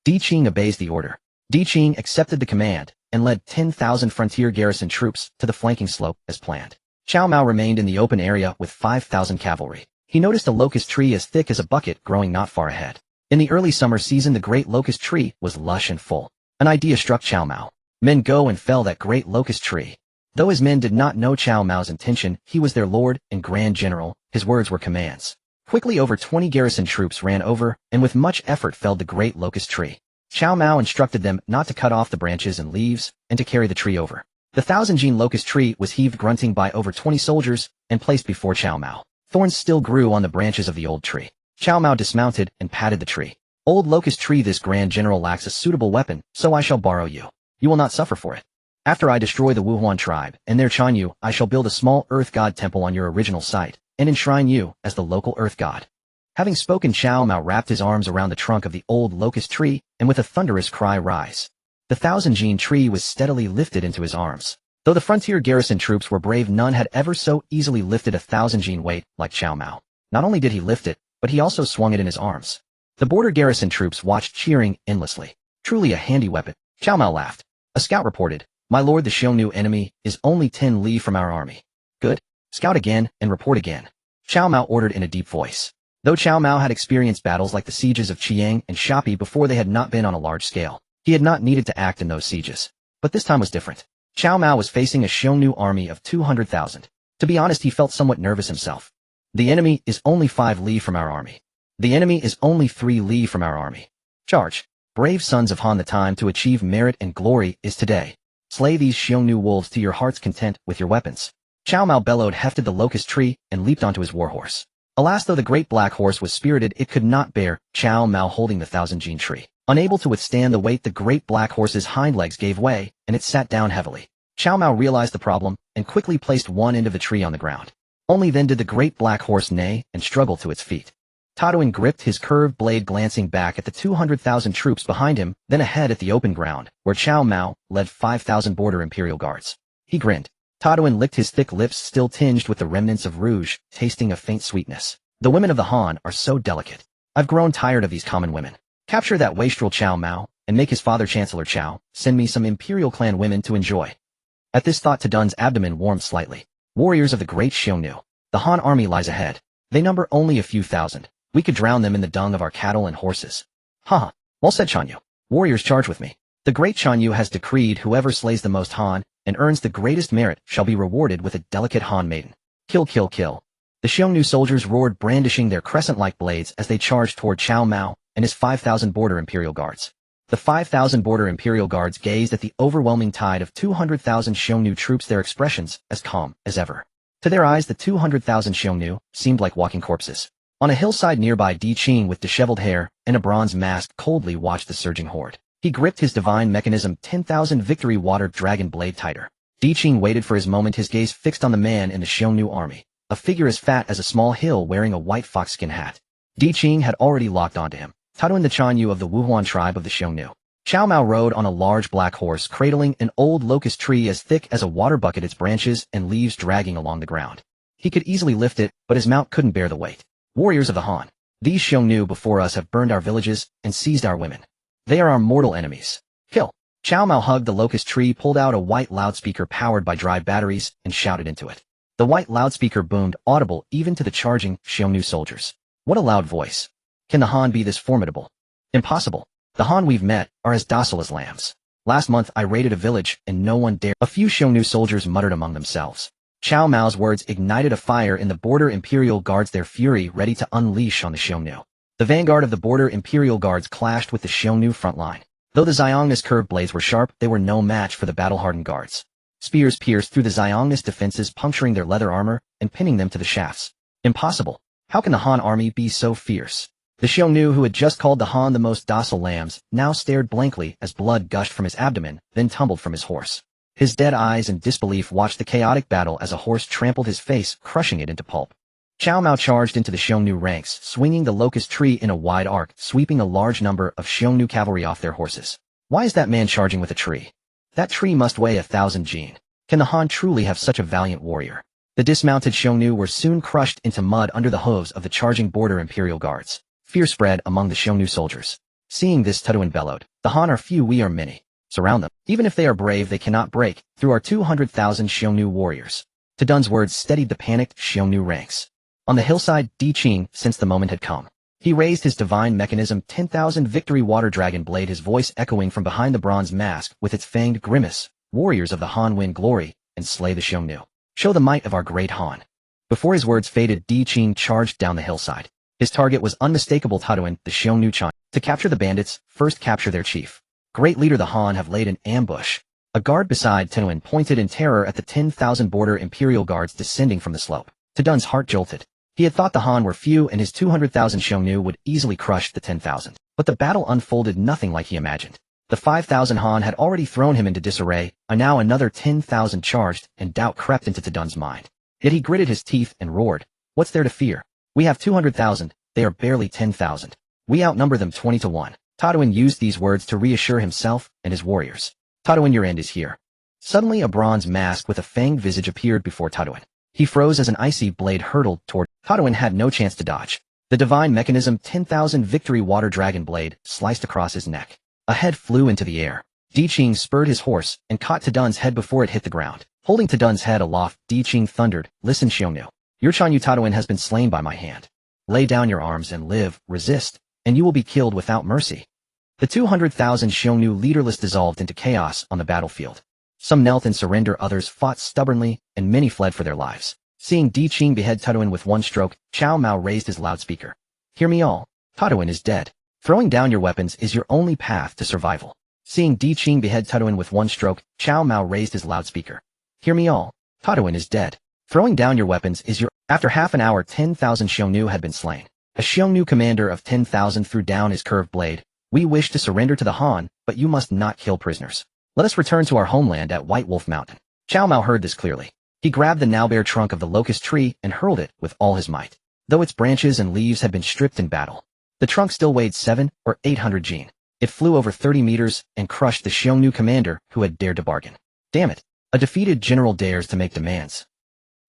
Di Qing obeys the order. Di Qing accepted the command and led 10,000 frontier garrison troops to the flanking slope as planned. Cao Mao remained in the open area with 5,000 cavalry. He noticed a locust tree as thick as a bucket growing not far ahead. In the early summer season, the great locust tree was lush and full. An idea struck Cao Mao. Men, go and fell that great locust tree. Though his men did not know Cao Mao's intention, he was their lord and grand general. His words were commands. Quickly, over 20 garrison troops ran over, and with much effort felled the great locust tree. Cao Mao instructed them not to cut off the branches and leaves, and to carry the tree over. The 1,000-gene locust tree was heaved grunting by over 20 soldiers, and placed before Cao Mao. Thorns still grew on the branches of the old tree. Cao Mao dismounted and patted the tree. Old locust tree, this grand general lacks a suitable weapon, so I shall borrow you. You will not suffer for it. After I destroy the Wuhuan tribe and their Chanyu, I shall build a small earth god temple on your original site, and enshrine you as the local earth god. Having spoken, Cao Mao wrapped his arms around the trunk of the old locust tree, and with a thunderous cry, rise. The 1,000-gene tree was steadily lifted into his arms. Though the frontier garrison troops were brave, none had ever so easily lifted a 1,000-gene weight like Cao Mao. Not only did he lift it, but he also swung it in his arms. The border garrison troops watched, cheering endlessly. Truly a handy weapon. Cao Mao laughed. A scout reported, "My lord, the Xiongnu enemy is only 10 li from our army." Good. Scout again, and report again. Cao Mao ordered in a deep voice. Though Cao Mao had experienced battles like the sieges of Chiang and Shapi before, they had not been on a large scale. He had not needed to act in those sieges. But this time was different. Cao Mao was facing a Xiongnu army of 200,000. To be honest, he felt somewhat nervous himself. The enemy is only 5 li from our army. The enemy is only 3 li from our army. Charge. Brave sons of Han, the time to achieve merit and glory is today. Slay these Xiongnu wolves to your heart's content with your weapons. Cao Mao bellowed, hefted the locust tree, and leaped onto his warhorse. Alas, though the great black horse was spirited, it could not bear Cao Mao holding the 1,000-gene tree. Unable to withstand the weight, the great black horse's hind legs gave way, and it sat down heavily. Cao Mao realized the problem, and quickly placed one end of the tree on the ground. Only then did the great black horse neigh and struggle to its feet. Tatuin gripped his curved blade, glancing back at the 200,000 troops behind him, then ahead at the open ground, where Cao Mao led 5,000 border imperial guards. He grinned. Tatuin licked his thick lips, still tinged with the remnants of rouge, tasting a faint sweetness. The women of the Han are so delicate. I've grown tired of these common women. Capture that wastrel Cao Mao, and make his father Chancellor Cao send me some imperial clan women to enjoy. At this thought, Tadun's abdomen warmed slightly. Warriors of the great Xiongnu. The Han army lies ahead. They number only a few thousand. We could drown them in the dung of our cattle and horses. Ha! Well said, Chanyu. Warriors, charge with me. The great Chanyu has decreed whoever slays the most Han and earns the greatest merit shall be rewarded with a delicate Han maiden. Kill, kill, kill. The Xiongnu soldiers roared, brandishing their crescent-like blades as they charged toward Cao Mao and his 5,000 border imperial guards. The 5,000 border imperial guards gazed at the overwhelming tide of 200,000 Xiongnu troops, their expressions as calm as ever. To their eyes, the 200,000 Xiongnu seemed like walking corpses. On a hillside nearby, Di Qing, with disheveled hair and a bronze mask, coldly watched the surging horde. He gripped his divine mechanism 10,000 victory water dragon blade tighter. Di Qing waited for his moment, his gaze fixed on the man in the Xiongnu army, a figure as fat as a small hill wearing a white foxskin hat. Di Qing had already locked onto him. Tatuin, the Chanyu of the Wuhuan tribe of the Xiongnu. Cao Mao rode on a large black horse, cradling an old locust tree as thick as a water bucket, its branches and leaves dragging along the ground. He could easily lift it, but his mount couldn't bear the weight. Warriors of the Han. These Xiongnu before us have burned our villages and seized our women. They are our mortal enemies. Kill. Cao Mao hugged the locust tree, pulled out a white loudspeaker powered by dry batteries, and shouted into it. The white loudspeaker boomed, audible even to the charging Xiongnu soldiers. What a loud voice. Can the Han be this formidable? Impossible. The Han we've met are as docile as lambs. Last month I raided a village and no one dared. A few Xiongnu soldiers muttered among themselves. Cao Mao's words ignited a fire in the border imperial guards, their fury ready to unleash on the Xiongnu. The vanguard of the border imperial guards clashed with the Xiongnu front line. Though the Xiongnu's curved blades were sharp, they were no match for the battle-hardened guards. Spears pierced through the Xiongnu's defenses, puncturing their leather armor and pinning them to the shafts. Impossible. How can the Han army be so fierce? The Xiongnu, who had just called the Han the most docile lambs, now stared blankly as blood gushed from his abdomen, then tumbled from his horse. His dead eyes in disbelief watched the chaotic battle as a horse trampled his face, crushing it into pulp. Cao Mao charged into the Xiongnu ranks, swinging the locust tree in a wide arc, sweeping a large number of Xiongnu cavalry off their horses. Why is that man charging with a tree? That tree must weigh 1,000 jin. Can the Han truly have such a valiant warrior? The dismounted Xiongnu were soon crushed into mud under the hooves of the charging border imperial guards. Fear spread among the Xiongnu soldiers. Seeing this, Tatuin bellowed, "The Han are few, we are many. Surround them. Even if they are brave, they cannot break through our 200,000 Xiongnu warriors." Tadun's words steadied the panicked Xiongnu ranks. On the hillside, Di Qing sensed the moment had come. He raised his divine mechanism 10,000 victory water dragon blade, his voice echoing from behind the bronze mask with its fanged grimace. Warriors of the Han win glory and slay the Xiongnu. Show the might of our great Han. Before his words faded, Di Qing charged down the hillside. His target was unmistakable: Taduan, the Xiongnu Chan. To capture the bandits, first capture their chief. Great leader, the Han have laid an ambush. A guard beside Taduan pointed in terror at the 10,000 border Imperial guards descending from the slope. Taduan's heart jolted. He had thought the Han were few and his 200,000 Xiongnu would easily crush the 10,000. But the battle unfolded nothing like he imagined. The 5,000 Han had already thrown him into disarray, and now another 10,000 charged, and doubt crept into Taduan's mind. Yet he gritted his teeth and roared, "What's there to fear? We have 200,000, they are barely 10,000. We outnumber them 20 to 1. Taduan used these words to reassure himself and his warriors. Taduan, your end is here. Suddenly a bronze mask with a fanged visage appeared before Taduan. He froze as an icy blade hurtled toward. Taduan had no chance to dodge. The divine mechanism 10,000 victory water dragon blade sliced across his neck. A head flew into the air. Di Qing spurred his horse and caught Taduan's head before it hit the ground. Holding Taduan's head aloft, Di Qing thundered, "Listen, Xiongnu. Your Chanyu Taduan has been slain by my hand. Lay down your arms and live, resist, and you will be killed without mercy." The 200,000 Xiongnu leaderless dissolved into chaos on the battlefield. Some knelt in surrender, others fought stubbornly, and many fled for their lives. Seeing Di Qing behead Taduan with one stroke, Cao Mao raised his loudspeaker. "Hear me all. Taduan is dead. Throwing down your weapons is your only path to survival." Seeing Di Qing behead Taduan with one stroke, Cao Mao raised his loudspeaker. "Hear me all. Taduan is dead. Throwing down your weapons is your—" After half an hour, 10,000 Xiongnu had been slain. A Xiongnu commander of 10,000 threw down his curved blade. "We wish to surrender to the Han, but you must not kill prisoners. Let us return to our homeland at White Wolf Mountain." Cao Mao heard this clearly. He grabbed the now bare trunk of the locust tree and hurled it with all his might. Though its branches and leaves had been stripped in battle, the trunk still weighed 7 or 800 jin. It flew over 30 meters and crushed the Xiongnu commander who had dared to bargain. Damn it! A defeated general dares to make demands.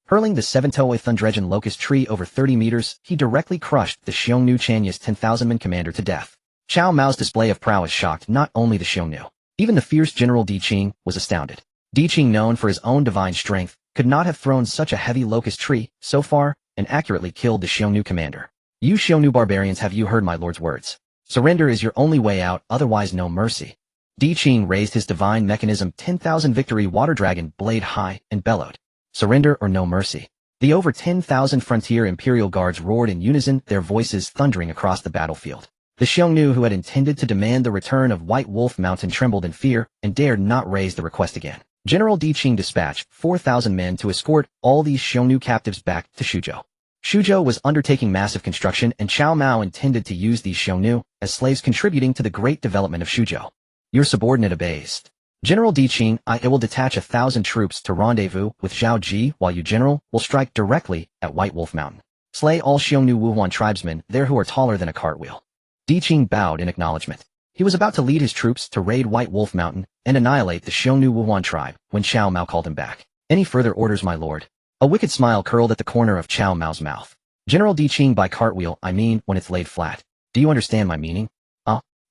Hurling the 7-toe Thundregen locust tree over 30 meters, he directly crushed the Xiongnu Chanya's 10,000-man commander to death. Cao Mao's display of prowess shocked not only the Xiongnu. Even the fierce General Di Qing was astounded. Di Qing, known for his own divine strength, could not have thrown such a heavy locust tree so far and accurately killed the Xiongnu commander. "You Xiongnu barbarians, have you heard my lord's words? Surrender is your only way out, otherwise no mercy." Di Qing raised his divine mechanism 10,000 victory water dragon blade high and bellowed, "Surrender or no mercy." The over 10,000 frontier imperial guards roared in unison, their voices thundering across the battlefield. The Xiongnu who had intended to demand the return of White Wolf Mountain trembled in fear and dared not raise the request again. General Di Qing dispatched 4,000 men to escort all these Xiongnu captives back to Shuzhou. Shuzhou was undertaking massive construction, and Cao Mao intended to use these Xiongnu as slaves, contributing to the great development of Shuzhou. Your subordinate obeys. General Di Qing, I will detach 1,000 troops to rendezvous with Zhao Ji, while you, General, will strike directly at White Wolf Mountain. Slay all Xiongnu Wuhuan tribesmen there who are taller than a cartwheel. Di Qing bowed in acknowledgement. He was about to lead his troops to raid White Wolf Mountain and annihilate the Xiongnu Wuhuan tribe when Cao Mao called him back. "Any further orders, my lord?" A wicked smile curled at the corner of Cao Mao's mouth. "General Di Qing, by cartwheel, I mean when it's laid flat. Do you understand my meaning?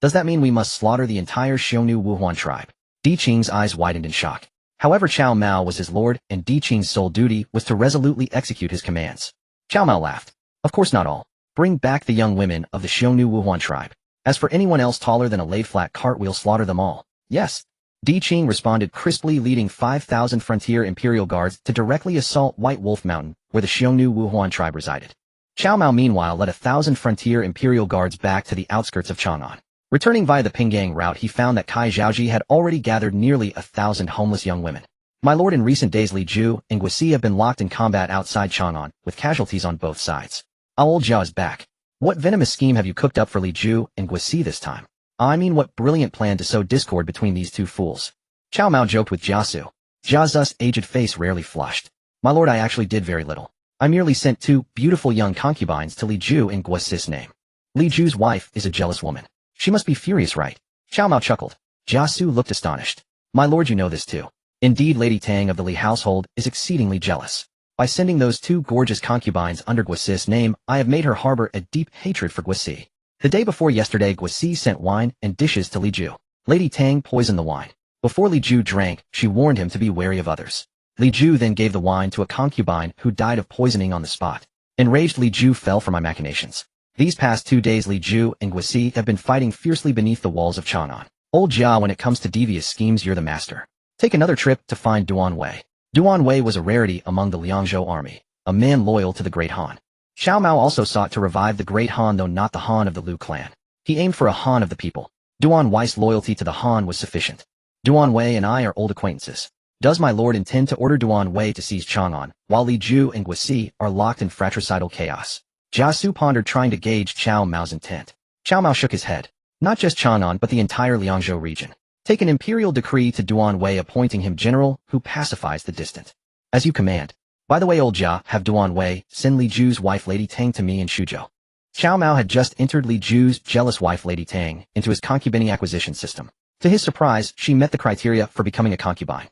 Does that mean we must slaughter the entire Xiongnu Wuhuan tribe?" Di Qing's eyes widened in shock. However, Cao Mao was his lord, and Di Qing's sole duty was to resolutely execute his commands. Cao Mao laughed. "Of course not all. Bring back the young women of the Xiongnu Wuhuan tribe. As for anyone else taller than a laid-flat cartwheel, slaughter them all." "Yes." Di Qing responded crisply, leading 5,000 frontier imperial guards to directly assault White Wolf Mountain, where the Xiongnu Wuhuan tribe resided. Cao Mao meanwhile led 1,000 frontier imperial guards back to the outskirts of Chang'an. Returning via the Pinggang route, he found that Kai Zhaoji had already gathered nearly 1,000 homeless young women. "My lord, in recent days Li Ju and Guisi have been locked in combat outside Chang'an, with casualties on both sides. Our old Zhao is back. What venomous scheme have you cooked up for Li Ju and Guisi this time? I mean, what brilliant plan to sow discord between these two fools." Cao Mao joked with Jiasu. Jiazu's aged face rarely flushed. "My lord, I actually did very little. I merely sent 2 beautiful young concubines to Li Ju in Guisi's name. Li Ju's wife is a jealous woman. She must be furious, right?" Cao Mao chuckled. Jiasu looked astonished. "My lord, you know this too. Indeed, Lady Tang of the Li household is exceedingly jealous. By sending those 2 gorgeous concubines under Guisi's name, I have made her harbor a deep hatred for Guisi. The day before yesterday, Guisi sent wine and dishes to Li Ju. Lady Tang poisoned the wine. Before Li Ju drank, she warned him to be wary of others. Li Ju then gave the wine to a concubine who died of poisoning on the spot. Enraged Li Ju fell for my machinations. These past 2 days Li Ju and Guisi have been fighting fiercely beneath the walls of Chang'an. Old Jia, when it comes to devious schemes you're the master. Take another trip to find Duan Wei. Duan Wei was a rarity among the Liangzhou army, a man loyal to the Great Han. Cao Mao also sought to revive the Great Han, though not the Han of the Liu clan. He aimed for a Han of the people. Duan Wei's loyalty to the Han was sufficient. Duan Wei and I are old acquaintances. Does my lord intend to order Duan Wei to seize Chang'an, while Li Ju and Guisi are locked in fratricidal chaos? Jia Su pondered, trying to gauge Cao Mao's intent. Cao Mao shook his head. Not just Chang'an but the entire Liangzhou region. Take an imperial decree to Duan Wei appointing him general who pacifies the distant. As you command. By the way, old Jia, have Duan Wei send Li Ju's wife Lady Tang to me in Shuzhou. Cao Mao had just entered Li Ju's jealous wife Lady Tang into his concubine acquisition system. To his surprise, she met the criteria for becoming a concubine.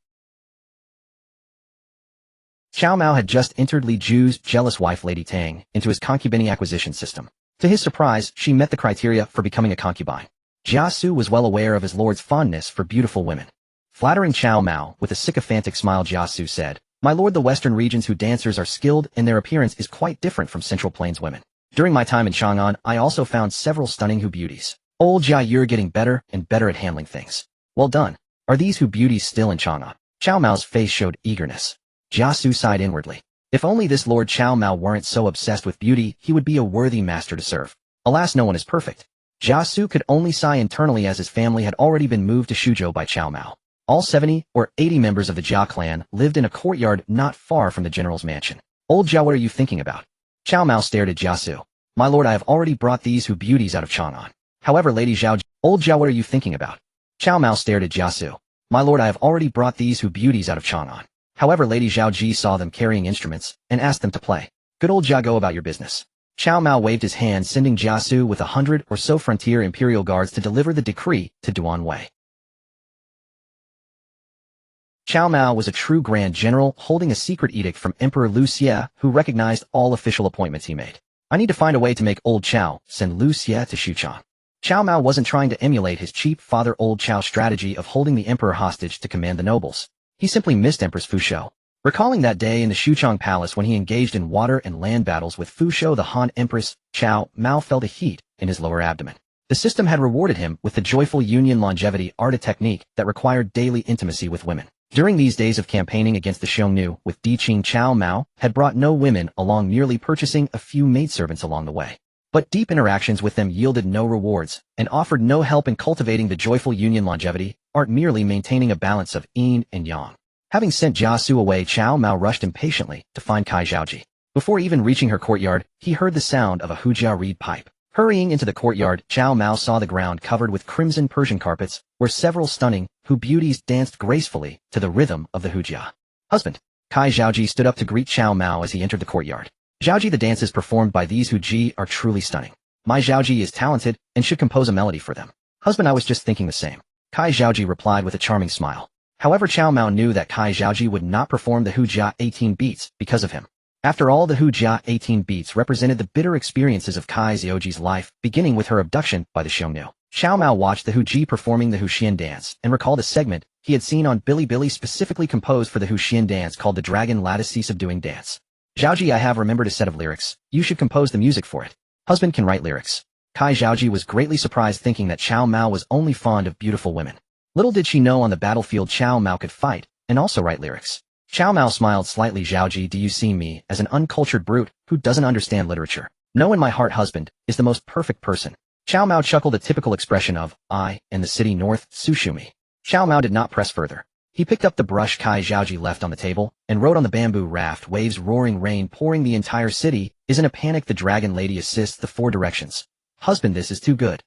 Cao Mao had just entered Li Ju's jealous wife Lady Tang into his concubine acquisition system. To his surprise, she met the criteria for becoming a concubine. Jia Su was well aware of his lord's fondness for beautiful women. Flattering Cao Mao with a sycophantic smile, Jia Su said, "My lord, the western regions whose dancers are skilled and their appearance is quite different from Central Plains women. During my time in Chang'an, I also found several stunning Hu beauties. Old Jia, you're getting better and better at handling things. Well done. Are these Hu beauties still in Chang'an?" Cao Mao's face showed eagerness. Jia Su sighed inwardly. If only this Lord Cao Mao weren't so obsessed with beauty, he would be a worthy master to serve. Alas, no one is perfect. Jia Su could only sigh internally, as his family had already been moved to Shuzhou by Cao Mao. All 70 or 80 members of the Jia clan lived in a courtyard not far from the general's mansion. Old Jia, what are you thinking about? Cao Mao stared at Jia Su. My lord, I have already brought these Hu beauties out of Chang'an. However, Lady Zhao... Old Jia, what are you thinking about? Cao Mao stared at Jia Su. My lord, I have already brought these Hu beauties out of Chang'an. However, Lady Zhao Ji saw them carrying instruments and asked them to play. Good old Jia, go about your business. Cao Mao waved his hand, sending Jia Su with 100 or so frontier imperial guards to deliver the decree to Duan Wei. Cao Mao was a true grand general, holding a secret edict from Emperor Liu Xie, who recognized all official appointments he made. I need to find a way to make old Cao send Liu Xie to Xuchang. Cao Mao wasn't trying to emulate his cheap father old Cao strategy of holding the emperor hostage to command the nobles. He simply missed Empress Fu Shou. Recalling that day in the Xuchang Palace when he engaged in water and land battles with Fu Shou, the Han Empress, Cao Mao felt a heat in his lower abdomen. The system had rewarded him with the joyful union longevity art, a technique that required daily intimacy with women. During these days of campaigning against the Xiongnu with Di Qing, Cao Mao had brought no women along, merely purchasing a few maidservants along the way. But deep interactions with them yielded no rewards and offered no help in cultivating the joyful union longevity art, merely maintaining a balance of yin and yang. Having sent Jia Su away, Cao Mao rushed impatiently to find Kai Zhaoji. Before even reaching her courtyard, he heard the sound of a hujia reed pipe. Hurrying into the courtyard, Cao Mao saw the ground covered with crimson Persian carpets, where several stunning Hu beauties danced gracefully to the rhythm of the hujia. Husband. Kai Zhaoji stood up to greet Cao Mao as he entered the courtyard. Zhaoji, the dances performed by these Huji are truly stunning. My Zhaoji is talented and should compose a melody for them. Husband, I was just thinking the same. Kai Zhaoji replied with a charming smile. However, Cao Mao knew that Kai Zhaoji would not perform the hujia 18 beats because of him. After all, the hujia 18 beats represented the bitter experiences of Kai Zhaoji's life, beginning with her abduction by the Xiongnu. Cao Mao watched the Huji performing the Huxian dance and recalled a segment he had seen on Bilibili specifically composed for the Huxian dance called the Dragon Lattice Subduing Dance. Zhaoji, I have remembered a set of lyrics. You should compose the music for it. Husband can write lyrics. Kai Zhaoji was greatly surprised, thinking that Cao Mao was only fond of beautiful women. Little did she know on the battlefield Cao Mao could fight and also write lyrics. Cao Mao smiled slightly. Zhaoji, do you see me as an uncultured brute who doesn't understand literature? No, in my heart, husband is the most perfect person. Cao Mao chuckled, a typical expression of, I, and the city north, Sushumi. Cao Mao did not press further. He picked up the brush Kai Zhaoji left on the table and wrote on the bamboo raft, waves roaring, rain pouring, the entire city is in a panic, the dragon lady assists the four directions. Husband, this is too good.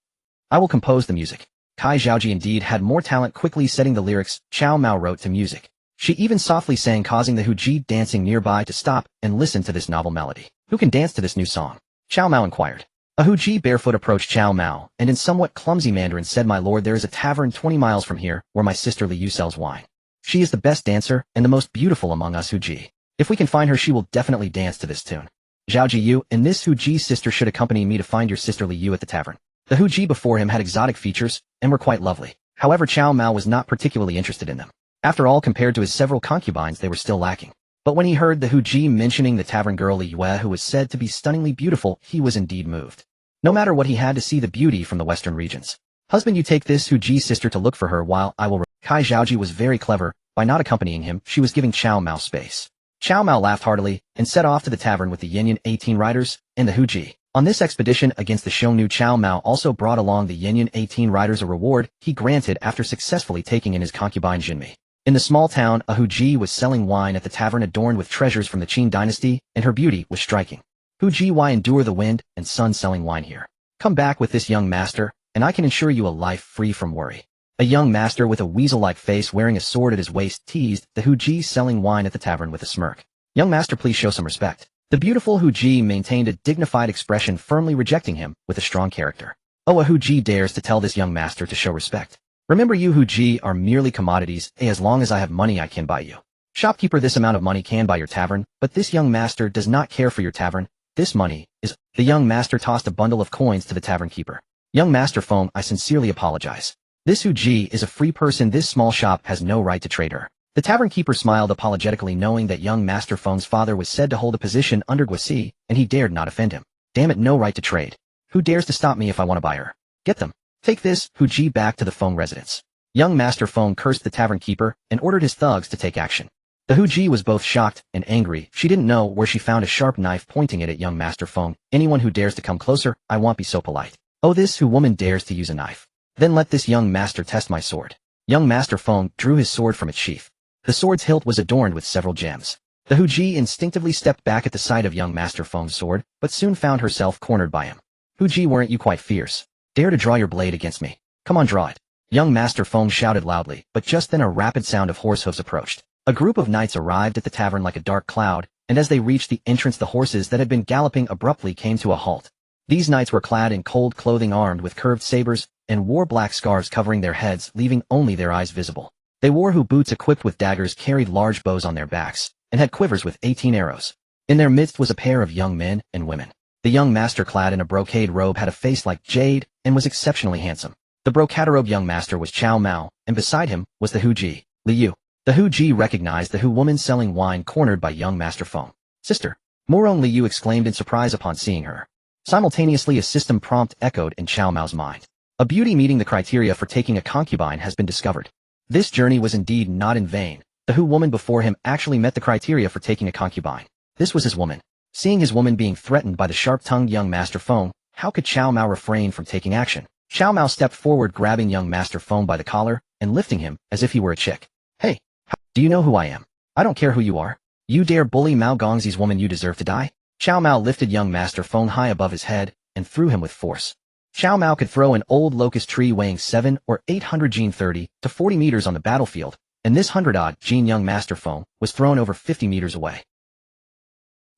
I will compose the music. Kai Zhaoji indeed had more talent, quickly setting the lyrics Cao Mao wrote to music. She even softly sang, causing the Huji dancing nearby to stop and listen to this novel melody. Who can dance to this new song? Cao Mao inquired. A Huji barefoot approached Cao Mao and in somewhat clumsy Mandarin said, My lord, there is a tavern 20 miles from here where my sister Li Yu sells wine. She is the best dancer and the most beautiful among us Huji. If we can find her, she will definitely dance to this tune. Zhaoji, you and this Huji's sister should accompany me to find your sister Li Yu at the tavern. The Huji before him had exotic features and were quite lovely. However, Cao Mao was not particularly interested in them. After all, compared to his several concubines, they were still lacking. But when he heard the Hu Ji mentioning the tavern girl Li Yue who was said to be stunningly beautiful, he was indeed moved. No matter what, he had to see the beauty from the western regions. Husband, you take this Hu Ji's sister to look for her while I will... Kai Zhaoji was very clever. By not accompanying him, she was giving Cao Mao space. Cao Mao laughed heartily and set off to the tavern with the Yanyan 18 riders and the Hu Ji. On this expedition against the Xiongnu, Cao Mao also brought along the Yanyan 18 riders, a reward he granted after successfully taking in his concubine Jinmi. In the small town, a Hu Ji was selling wine at the tavern adorned with treasures from the Qin dynasty, and her beauty was striking. Hu Ji, why endure the wind and sun selling wine here? Come back with this young master, and I can ensure you a life free from worry. A young master with a weasel-like face wearing a sword at his waist teased the Hu Ji selling wine at the tavern with a smirk. Young master, please show some respect. The beautiful Hu Ji maintained a dignified expression, firmly rejecting him with a strong character. Oh, a Hu Ji dares to tell this young master to show respect. Remember, you Hu Ji are merely commodities. As long as I have money, I can buy you. Shopkeeper, this amount of money can buy your tavern, but this young master does not care for your tavern. This money is... The young master tossed a bundle of coins to the tavern keeper. Young master Feng, I sincerely apologize. This Hu Ji is a free person. This small shop has no right to trade her. The tavern keeper smiled apologetically, knowing that young master Feng's father was said to hold a position under Guasi, and he dared not offend him. Damn it, no right to trade. Who dares to stop me if I want to buy her? Get them. Take this Hu Ji back to the Feng residence. Young master Feng cursed the tavern keeper and ordered his thugs to take action. The Hu Ji was both shocked and angry. She didn't know where she found a sharp knife, pointing it at young master Feng. Anyone who dares to come closer, I won't be so polite. Oh, this Hu woman dares to use a knife. Then let this young master test my sword. Young master Feng drew his sword from its sheath. The sword's hilt was adorned with several gems. The Hu Ji instinctively stepped back at the sight of young master Feng's sword, but soon found herself cornered by him. Hu Ji, weren't you quite fierce? Dare to draw your blade against me. Come on, draw it. Young master Feng shouted loudly, but just then a rapid sound of horse hooves approached. A group of knights arrived at the tavern like a dark cloud, and as they reached the entrance, the horses that had been galloping abruptly came to a halt. These knights were clad in cold clothing, armed with curved sabers, and wore black scarves covering their heads, leaving only their eyes visible. They wore boots equipped with daggers, carried large bows on their backs, and had quivers with 18 arrows. In their midst was a pair of young men and women. The young master, clad in a brocade robe, had a face like jade and was exceptionally handsome. The brocade-robed young master was Cao Mao, and beside him was the Hu Ji, Li Yu. The Hu Ji recognized the Hu woman selling wine, cornered by young master Feng. Sister. Moron, Li Yu exclaimed in surprise upon seeing her. Simultaneously, a system prompt echoed in Cao Mao's mind. A beauty meeting the criteria for taking a concubine has been discovered. This journey was indeed not in vain. The Hu woman before him actually met the criteria for taking a concubine. This was his woman. Seeing his woman being threatened by the sharp-tongued young master Feng, how could Cao Mao refrain from taking action? Cao Mao stepped forward, grabbing young master Feng by the collar and lifting him as if he were a chick. Hey, do you know who I am? I don't care who you are. You dare bully Mao Gongxi's woman, you deserve to die. Cao Mao lifted young master Feng high above his head and threw him with force. Cao Mao could throw an old locust tree weighing 700 or 800 Jin 30 to 40 meters on the battlefield, and this 100-odd Jin young master Feng was thrown over 50 meters away.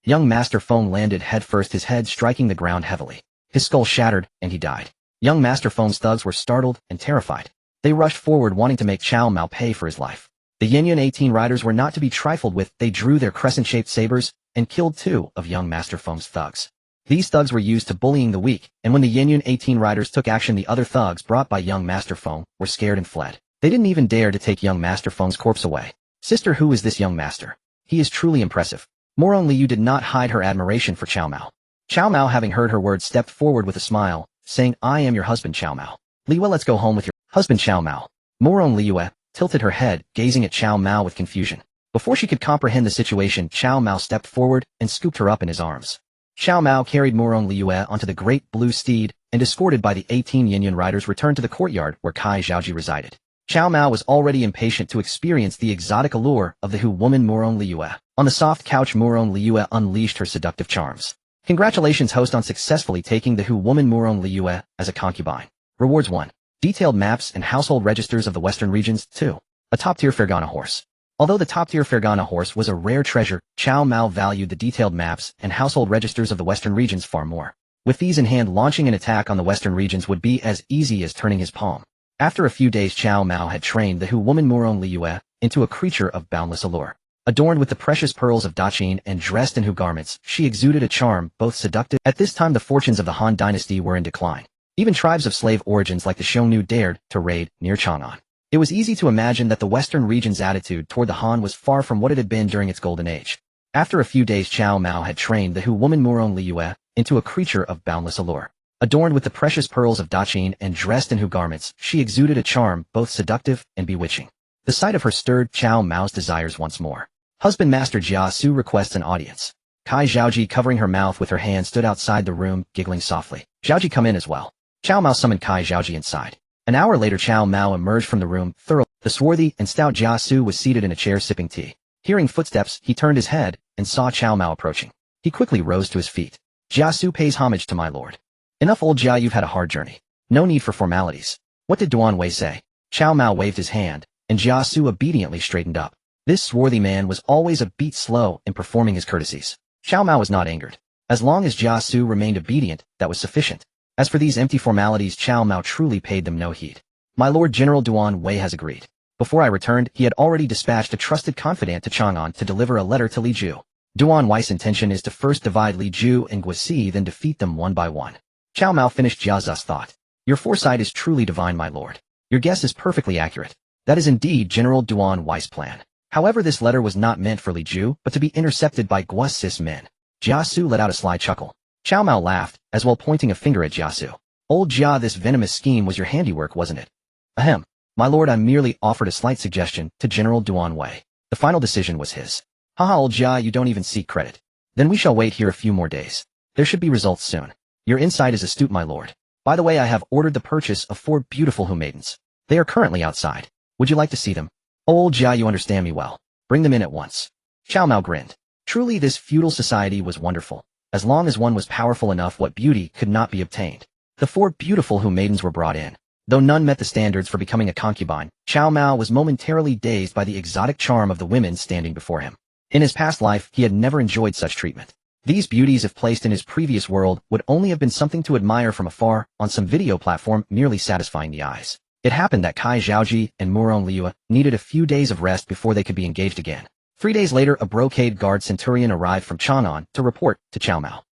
Young master Feng landed headfirst, his head striking the ground heavily. His skull shattered, and he died. Young master Feng's thugs were startled and terrified. They rushed forward, wanting to make Cao Mao pay for his life. The Yanyan 18 riders were not to be trifled with. They drew their crescent-shaped sabers and killed 2 of young master Feng's thugs. These thugs were used to bullying the weak, and when the Yanyan 18 riders took action, the other thugs brought by young master Feng were scared and fled. They didn't even dare to take young master Feng's corpse away. Sister, who is this young master? He is truly impressive. Moron, Li Yu did not hide her admiration for Cao Mao. Cao Mao, having heard her words, stepped forward with a smile, saying, I am your husband, Cao Mao. Li Yue, let's go home with your husband, Cao Mao. Moron, Li Yue tilted her head, gazing at Cao Mao with confusion. Before she could comprehend the situation, Cao Mao stepped forward and scooped her up in his arms. Cao Mao carried Moron Li Yue onto the great blue steed, and escorted by the 18 Yanyan riders returned to the courtyard where Kai Zhaoji resided. Cao Mao was already impatient to experience the exotic allure of the Hu woman Moron Li Yue. On the soft couch, Moron Li Yue unleashed her seductive charms. Congratulations, host, on successfully taking the Hu woman Moron Li Yue as a concubine. Rewards 1. Detailed maps and household registers of the western regions. 2. A top-tier Fergana horse. Although the top-tier Fergana horse was a rare treasure, Cao Mao valued the detailed maps and household registers of the western regions far more. With these in hand, launching an attack on the western regions would be as easy as turning his palm. After a few days, Cao Mao had trained the Hu woman Moron Li Yue into a creature of boundless allure. Adorned with the precious pearls of Daqin and dressed in Hu garments, she exuded a charm both seductive. At this time, the fortunes of the Han dynasty were in decline. Even tribes of slave origins like the Xiongnu dared to raid near Chang'an. It was easy to imagine that the Western region's attitude toward the Han was far from what it had been during its golden age. After a few days, Cao Mao had trained the Hu woman Murong Liyue into a creature of boundless allure. Adorned with the precious pearls of Daqin and dressed in Hu garments, she exuded a charm both seductive and bewitching. The sight of her stirred Cao Mao's desires once more. Husband Master Jia Su requests an audience. Kai Zhaoji, covering her mouth with her hand, stood outside the room, giggling softly. Zhaoji, come in as well. Cao Mao summoned Kai Zhaoji inside. An hour later, Cao Mao emerged from the room, thoroughly. The swarthy and stout Jia Su was seated in a chair sipping tea. Hearing footsteps, he turned his head and saw Cao Mao approaching. He quickly rose to his feet. Jia Su pays homage to my lord. Enough, old Jia, you've had a hard journey. No need for formalities. What did Duan Wei say? Cao Mao waved his hand, and Jia Su obediently straightened up. This swarthy man was always a beat slow in performing his courtesies. Cao Mao was not angered. As long as Jia Su remained obedient, that was sufficient. As for these empty formalities, Cao Mao truly paid them no heed. My lord, General Duan Wei has agreed. Before I returned, he had already dispatched a trusted confidant to Chang'an to deliver a letter to Li Ju. Duan Wei's intention is to first divide Li Ju and Guisi, then defeat them one by one. Cao Mao finished Jia Zu's thought. Your foresight is truly divine, my lord. Your guess is perfectly accurate. That is indeed General Duan Wei's plan. However, this letter was not meant for Li Ju, but to be intercepted by Guisi's men. Jia Su let out a sly chuckle. Cao Mao laughed, as well pointing a finger at Jia Su. Old Jia, this venomous scheme was your handiwork, wasn't it? Ahem. My lord, I merely offered a slight suggestion to General Duan Wei. The final decision was his. Haha, old Jia, you don't even seek credit. Then we shall wait here a few more days. There should be results soon. Your insight is astute, my lord. By the way, I have ordered the purchase of 4 beautiful Hu maidens. They are currently outside. Would you like to see them? Old Jia, you understand me well. Bring them in at once. Cao Mao grinned. Truly, this feudal society was wonderful. As long as one was powerful enough, what beauty could not be obtained. The 4 beautiful Hu maidens were brought in. Though none met the standards for becoming a concubine, Cao Mao was momentarily dazed by the exotic charm of the women standing before him. In his past life, he had never enjoyed such treatment. These beauties, if placed in his previous world, would only have been something to admire from afar, on some video platform, merely satisfying the eyes. It happened that Kai Zhaoji and Murong Liyue needed a few days of rest before they could be engaged again. 3 days later, a brocade guard centurion arrived from Chang'an to report to Cao Mao.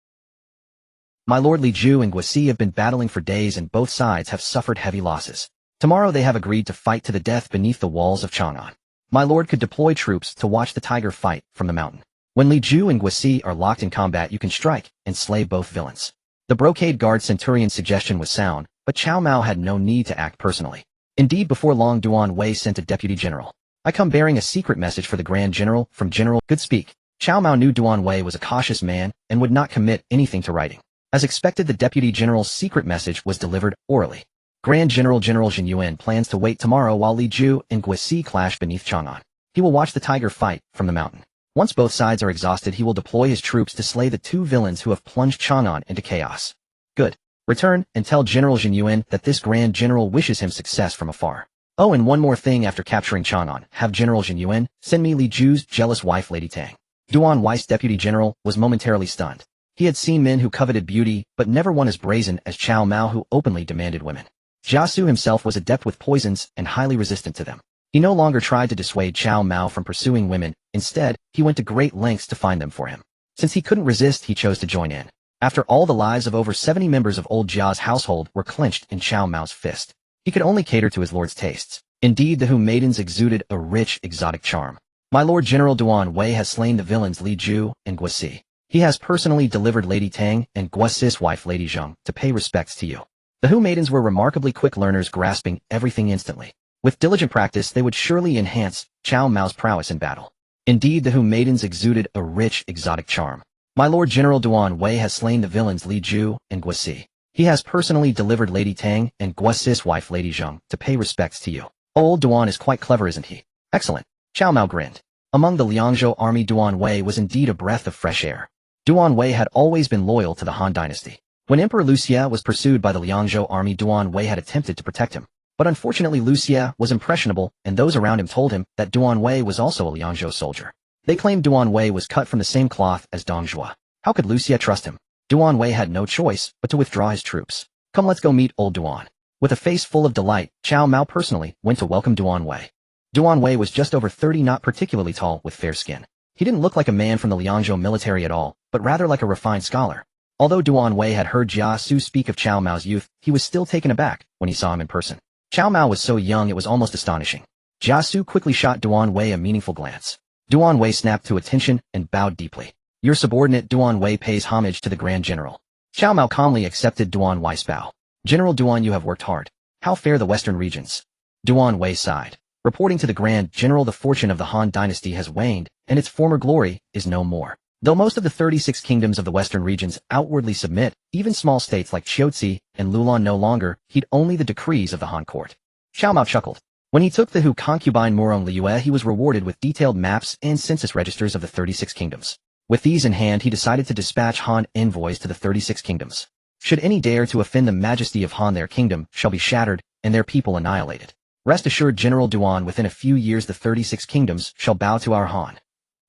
My lord, Li Ju and Guisi have been battling for days and both sides have suffered heavy losses. Tomorrow they have agreed to fight to the death beneath the walls of Chang'an. My lord could deploy troops to watch the tiger fight from the mountain. When Li Ju and Guisi are locked in combat, you can strike and slay both villains. The brocade guard centurion's suggestion was sound, but Cao Mao had no need to act personally. Indeed, before long, Duan Wei sent a deputy general. I come bearing a secret message for the Grand General from General. Good speak. Cao Mao knew Duan Wei was a cautious man and would not commit anything to writing. As expected, the deputy general's secret message was delivered orally. Grand General Zheng Yuan plans to wait tomorrow while Li Ju and Guisi clash beneath Chang'an. He will watch the tiger fight from the mountain. Once both sides are exhausted, he will deploy his troops to slay the 2 villains who have plunged Chang'an into chaos. Good. Return and tell General Zheng Yuan that this Grand General wishes him success from afar. Oh, and one more thing, after capturing Chang'an, have General Zheng Yuan send me Li Ju's jealous wife, Lady Tang. Duan Wei's deputy general was momentarily stunned. He had seen men who coveted beauty, but never one as brazen as Cao Mao, who openly demanded women. Jia Su himself was adept with poisons and highly resistant to them. He no longer tried to dissuade Cao Mao from pursuing women. Instead, he went to great lengths to find them for him. Since he couldn't resist, he chose to join in. After all, the lives of over 70 members of old Jia's household were clenched in Cao Mao's fist. He could only cater to his lord's tastes. Indeed, the Hu maidens exuded a rich, exotic charm. My lord, General Duan Wei has slain the villains Li Ju and Guisi. He has personally delivered Lady Tang and Guisi's wife, Lady Zhang, to pay respects to you. The Hu maidens were remarkably quick learners, grasping everything instantly. With diligent practice, they would surely enhance Cao Mao's prowess in battle. Indeed, the Hu maidens exuded a rich, exotic charm. My lord, General Duan Wei has slain the villains Li Ju and Guisi. He has personally delivered Lady Tang and Guisi's wife, Lady Zhang, to pay respects to you. Old Duan is quite clever, isn't he? Excellent. Cao Mao grinned. Among the Liangzhou army, Duan Wei was indeed a breath of fresh air. Duan Wei had always been loyal to the Han dynasty. When Emperor Luxia was pursued by the Liangzhou army, Duan Wei had attempted to protect him. But unfortunately, Luxia was impressionable, and those around him told him that Duan Wei was also a Liangzhou soldier. They claimed Duan Wei was cut from the same cloth as Dong Zhuo. How could Luxia trust him? Duan Wei had no choice but to withdraw his troops. Come, let's go meet old Duan. With a face full of delight, Cao Mao personally went to welcome Duan Wei. Duan Wei was just over 30, not particularly tall, with fair skin. He didn't look like a man from the Liangzhou military at all, but rather like a refined scholar. Although Duan Wei had heard Jia Su speak of Cao Mao's youth, he was still taken aback when he saw him in person. Cao Mao was so young it was almost astonishing. Jia Su quickly shot Duan Wei a meaningful glance. Duan Wei snapped to attention and bowed deeply. Your subordinate Duan Wei pays homage to the Grand General. Cao Mao calmly accepted Duan Wei's bow. General Duan, you have worked hard. How fare the western regions? Duan Wei sighed. Reporting to the Grand General, the fortune of the Han dynasty has waned, and its former glory is no more. Though most of the 36 kingdoms of the western regions outwardly submit, even small states like Qiuzi and Lulan no longer heed only the decrees of the Han court. Cao Mao chuckled. When he took the Hu concubine Murong Liyue, he was rewarded with detailed maps and census registers of the 36 kingdoms. With these in hand, he decided to dispatch Han envoys to the 36 kingdoms. Should any dare to offend the majesty of Han, their kingdom shall be shattered and their people annihilated. Rest assured, General Duan, within a few years the 36 kingdoms shall bow to our Han.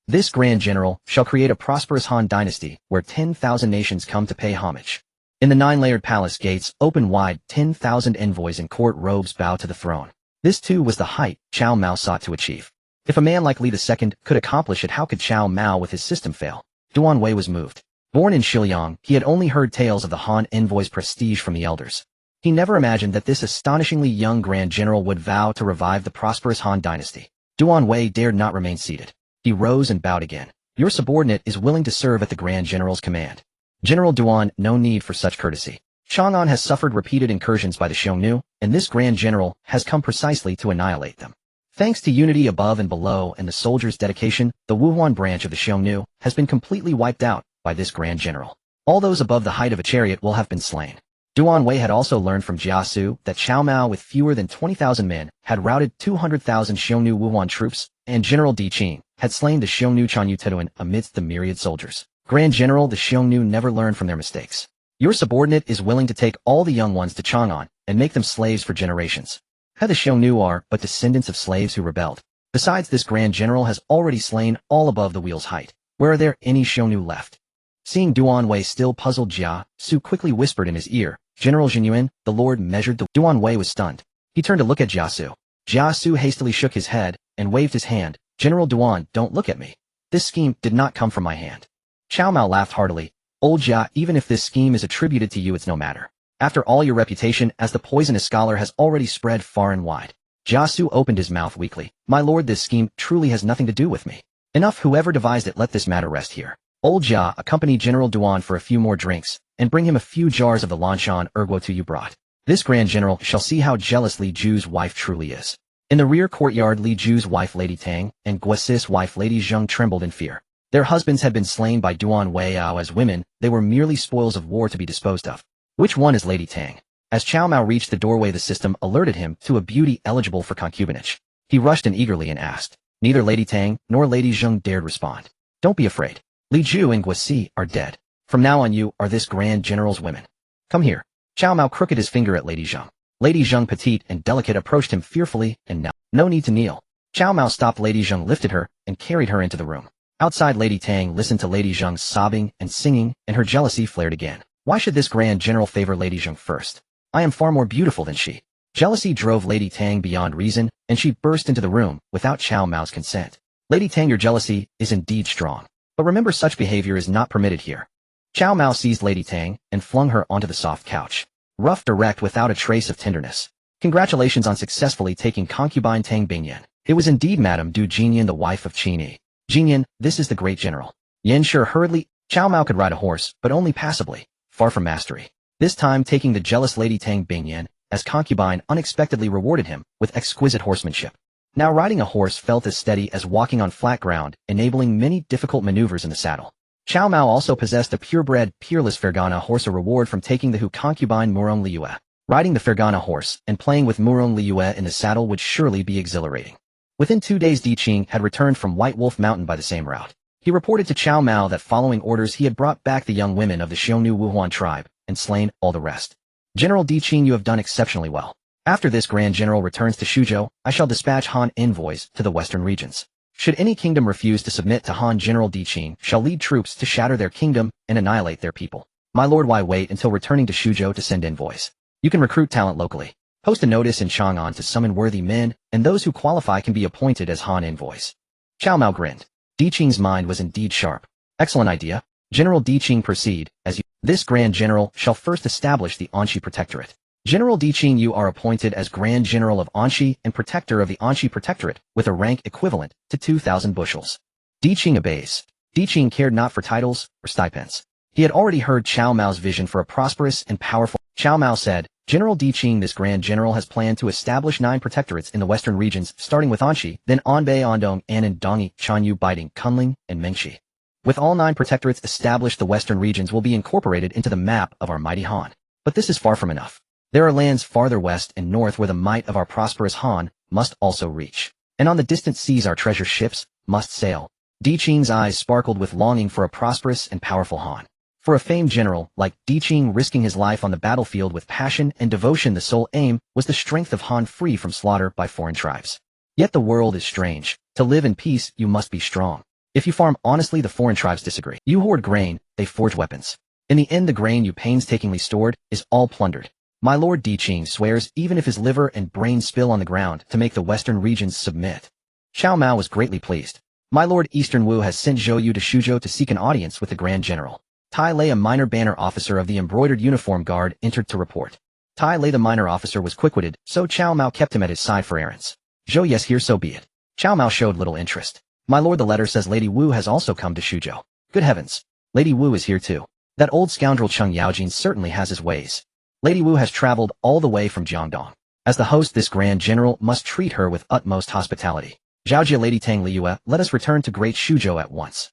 This Grand General shall create a prosperous Han dynasty where 10,000 nations come to pay homage. In the 9-layered palace gates open wide, 10,000 envoys in court robes bow to the throne. This too was the height Cao Mao sought to achieve. If a man like Li II could accomplish it, how could Cao Mao with his system fail? Duan Wei was moved. Born in Shiliang, he had only heard tales of the Han envoy's prestige from the elders. He never imagined that this astonishingly young Grand General would vow to revive the prosperous Han dynasty. Duan Wei dared not remain seated. He rose and bowed again. Your subordinate is willing to serve at the Grand General's command. General Duan, no need for such courtesy. Chang'an has suffered repeated incursions by the Xiongnu, and this Grand General has come precisely to annihilate them. Thanks to unity above and below and the soldiers' dedication, the Wuhuan branch of the Xiongnu has been completely wiped out by this Grand General. All those above the height of a chariot will have been slain. Duan Wei had also learned from Jia Su that Cao Mao with fewer than 20,000 men had routed 200,000 Xiongnu Wuhuan troops, and General Di Qing had slain the Xiongnu Chanyu Tetuan amidst the myriad soldiers. Grand General, the Xiongnu never learned from their mistakes. Your subordinate is willing to take all the young ones to Chang'an and make them slaves for generations. How the Xiongnu are but descendants of slaves who rebelled. Besides, this Grand General has already slain all above the wheel's height. Where are there any Xiongnu left? Seeing Duan Wei still puzzled, Jia Su quickly whispered in his ear, General Jinyuan, the Lord measured the... Duan Wei was stunned. He turned to look at Jia Su. Jia Su hastily shook his head and waved his hand. General Duan, don't look at me. This scheme did not come from my hand. Cao Mao laughed heartily. Old Jia, even if this scheme is attributed to you, it's no matter. After all, your reputation as the poisonous scholar has already spread far and wide. Jia Su opened his mouth weakly. My lord, this scheme truly has nothing to do with me. Enough, whoever devised it, let this matter rest here. Old Jia, accompany General Duan for a few more drinks, and bring him a few jars of the Lanshan Erguo you brought. This Grand General shall see how jealous Li Ju's wife truly is. In the rear courtyard, Li Ju's wife Lady Tang and Guosi's wife Lady Zheng trembled in fear. Their husbands had been slain by Duan Wei. As women, they were merely spoils of war to be disposed of. Which one is Lady Tang? As Cao Mao reached the doorway, the system alerted him to a beauty eligible for concubinage. He rushed in eagerly and asked. Neither Lady Tang nor Lady Zheng dared respond. Don't be afraid. Li Ju and Guosi are dead. From now on, you are this Grand General's women. Come here. Cao Mao crooked his finger at Lady Zheng. Lady Zheng, petite and delicate, approached him fearfully and knelt. No need to kneel. Cao Mao stopped Lady Zheng, lifted her, and carried her into the room. Outside, Lady Tang listened to Lady Zheng's sobbing and singing, and her jealousy flared again. Why should this Grand General favor Lady Zheng first? I am far more beautiful than she. Jealousy drove Lady Tang beyond reason, and she burst into the room without Cao Mao's consent. Lady Tang, your jealousy is indeed strong. But remember, such behavior is not permitted here. Cao Mao seized Lady Tang and flung her onto the soft couch. Rough, direct, without a trace of tenderness. Congratulations on successfully taking concubine Tang Bingyan. It was indeed Madame Du Jinyan, the wife of Qin Yi. Jinyan, this is the great general. Yan Shi hurriedly. Cao Mao could ride a horse, but only passably, far from mastery. This time, taking the jealous Lady Tang Bingyan as concubine unexpectedly rewarded him with exquisite horsemanship. Now riding a horse felt as steady as walking on flat ground, enabling many difficult maneuvers in the saddle. Cao Mao also possessed a purebred, peerless Fergana horse, a reward from taking the Hu concubine Murong Liyue. Riding the Fergana horse and playing with Murong Liyue in the saddle would surely be exhilarating. Within 2 days, Di Qing had returned from White Wolf Mountain by the same route. He reported to Cao Mao that following orders he had brought back the young women of the Xiongnu Wuhuan tribe and slain all the rest. General Di Qing, you have done exceptionally well. After this Grand General returns to Shuzhou, I shall dispatch Han envoys to the western regions. Should any kingdom refuse to submit to Han, General Di Qing shall lead troops to shatter their kingdom and annihilate their people. My lord, why wait until returning to Shuzhou to send envoys? You can recruit talent locally. Post a notice in Chang'an to summon worthy men, and those who qualify can be appointed as Han envoys. Cao Mao grinned. Di Qing's mind was indeed sharp. Excellent idea. General Di Qing, proceed, as you... This Grand General shall first establish the Anxi Protectorate. General Di Qing, you are appointed as Grand General of Anxi and Protector of the Anxi Protectorate, with a rank equivalent to 2,000 bushels. Di Qing obeys. Di Qing cared not for titles or stipends. He had already heard Cao Mao's vision for a prosperous and powerful. Cao Mao said, General Di Qing, this Grand General has planned to establish 9 protectorates in the western regions, starting with Anxi, then Anbei, Andong, Annan, Dongyi, Chanyu, Baiting, Kunling, and Mengxi. With all 9 protectorates established, the western regions will be incorporated into the map of our mighty Han. But this is far from enough. There are lands farther west and north where the might of our prosperous Han must also reach. And on the distant seas our treasure ships must sail. Di Qing's eyes sparkled with longing for a prosperous and powerful Han. For a famed general like Di Qing, risking his life on the battlefield with passion and devotion, the sole aim was the strength of Han, free from slaughter by foreign tribes. Yet the world is strange. To live in peace, you must be strong. If you farm honestly, the foreign tribes disagree. You hoard grain, they forge weapons. In the end, the grain you painstakingly stored is all plundered. My lord Di Qing swears, even if his liver and brain spill on the ground, to make the western regions submit. Cao Mao was greatly pleased. My lord Eastern Wu has sent Zhou Yu to Shuzhou to seek an audience with the Grand General. Tai Lei, a minor banner officer of the embroidered uniform guard, entered to report. Tai Lei, the minor officer, was quick-witted, so Cao Mao kept him at his side for errands. Zhou, yes, here, so be it. Cao Mao showed little interest. My lord, the letter says Lady Wu has also come to Shuzhou. Good heavens. Lady Wu is here too. That old scoundrel Cheng Yaojin certainly has his ways. Lady Wu has traveled all the way from Jiangdong. As the host, this Grand General must treat her with utmost hospitality. Zhaojia, Lady Tang, Liyue, let us return to Great Shuzhou at once.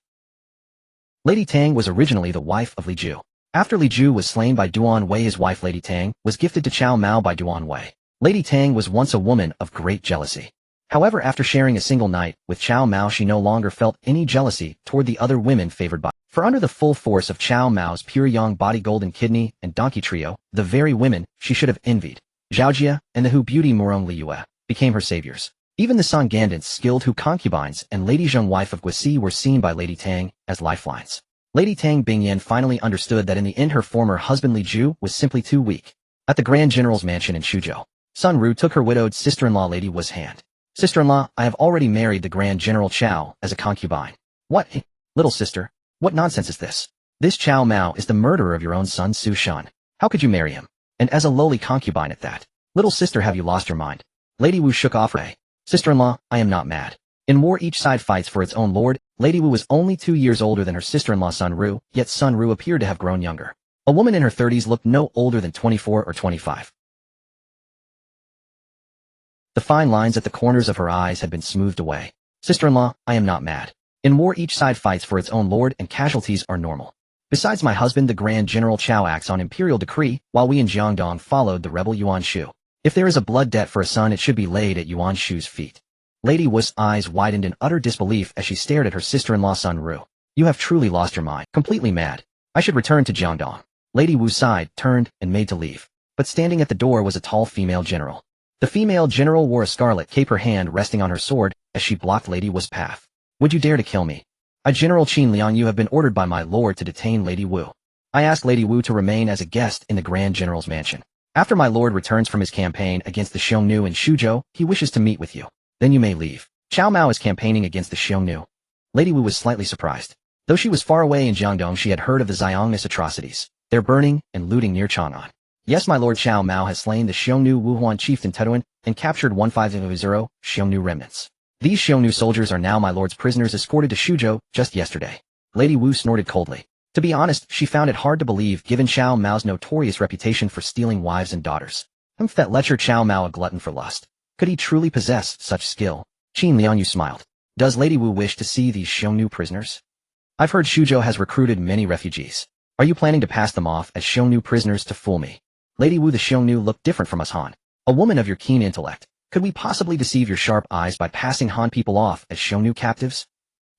Lady Tang was originally the wife of Li Ju. After Li Ju was slain by Duan Wei, his wife Lady Tang was gifted to Cao Mao by Duan Wei. Lady Tang was once a woman of great jealousy. However, after sharing a single night with Cao Mao, she no longer felt any jealousy toward the other women favored by. For under the full force of Cao Mao's pure yang body, golden kidney, and donkey trio, the very women she should have envied, Zhaojia and the Hu beauty Murong Liyue, became her saviors. Even the Song Gandant's skilled Hu concubines and Lady Zheng, wife of Guisi, were seen by Lady Tang as lifelines. Lady Tang Bingyan finally understood that in the end her former husband Li Ju was simply too weak. At the Grand General's mansion in Shuzhou, Sun Ru took her widowed sister-in-law Lady Wu's hand. Sister-in-law, I have already married the Grand General Cao as a concubine. What? Little sister, what nonsense is this? This Cao Mao is the murderer of your own son Su Shan. How could you marry him? And as a lowly concubine at that. Little sister, have you lost your mind? Lady Wu shook off her. Sister-in-law, I am not mad. In war each side fights for its own lord. Lady Wu was only 2 years older than her sister-in-law Sun Ru, yet Sun Ru appeared to have grown younger. A woman in her 30s looked no older than 24 or 25. The fine lines at the corners of her eyes had been smoothed away. Sister-in-law, I am not mad. In war each side fights for its own lord and casualties are normal. Besides, my husband the Grand General Cao acts on imperial decree, while we in Jiangdong followed the rebel Yuan Shu. If there is a blood debt for a son, it should be laid at Yuan Shu's feet. Lady Wu's eyes widened in utter disbelief as she stared at her sister-in-law Sun Ru. You have truly lost your mind. Completely mad. I should return to Jiangdong. Lady Wu sighed, turned, and made to leave. But standing at the door was a tall female general. The female general wore a scarlet cape, her hand resting on her sword as she blocked Lady Wu's path. Would you dare to kill me? I, General Qin Liang, you have been ordered by my lord to detain Lady Wu. I asked Lady Wu to remain as a guest in the Grand General's mansion. After my lord returns from his campaign against the Xiongnu in Shuzhou, he wishes to meet with you. Then you may leave. Cao Mao is campaigning against the Xiongnu. Lady Wu was slightly surprised. Though she was far away in Jiangdong, she had heard of the Xiongnu's atrocities, their burning and looting near Chang'an. Yes, my lord Cao Mao has slain the Xiongnu Wuhuan chieftain Tetuan and captured 150 Xiongnu remnants. These Xiongnu soldiers are now my lord's prisoners, escorted to Shuzhou just yesterday. Lady Wu snorted coldly. To be honest, she found it hard to believe given Cao Mao's notorious reputation for stealing wives and daughters. That lecher Cao Mao a glutton for lust. Could he truly possess such skill? Qin Liangyu smiled. Does Lady Wu wish to see these Xiongnu prisoners? I've heard Shuzhou has recruited many refugees. Are you planning to pass them off as Xiongnu prisoners to fool me? Lady Wu, the Xiongnu look different from us Han. A woman of your keen intellect. Could we possibly deceive your sharp eyes by passing Han people off as Xiongnu captives?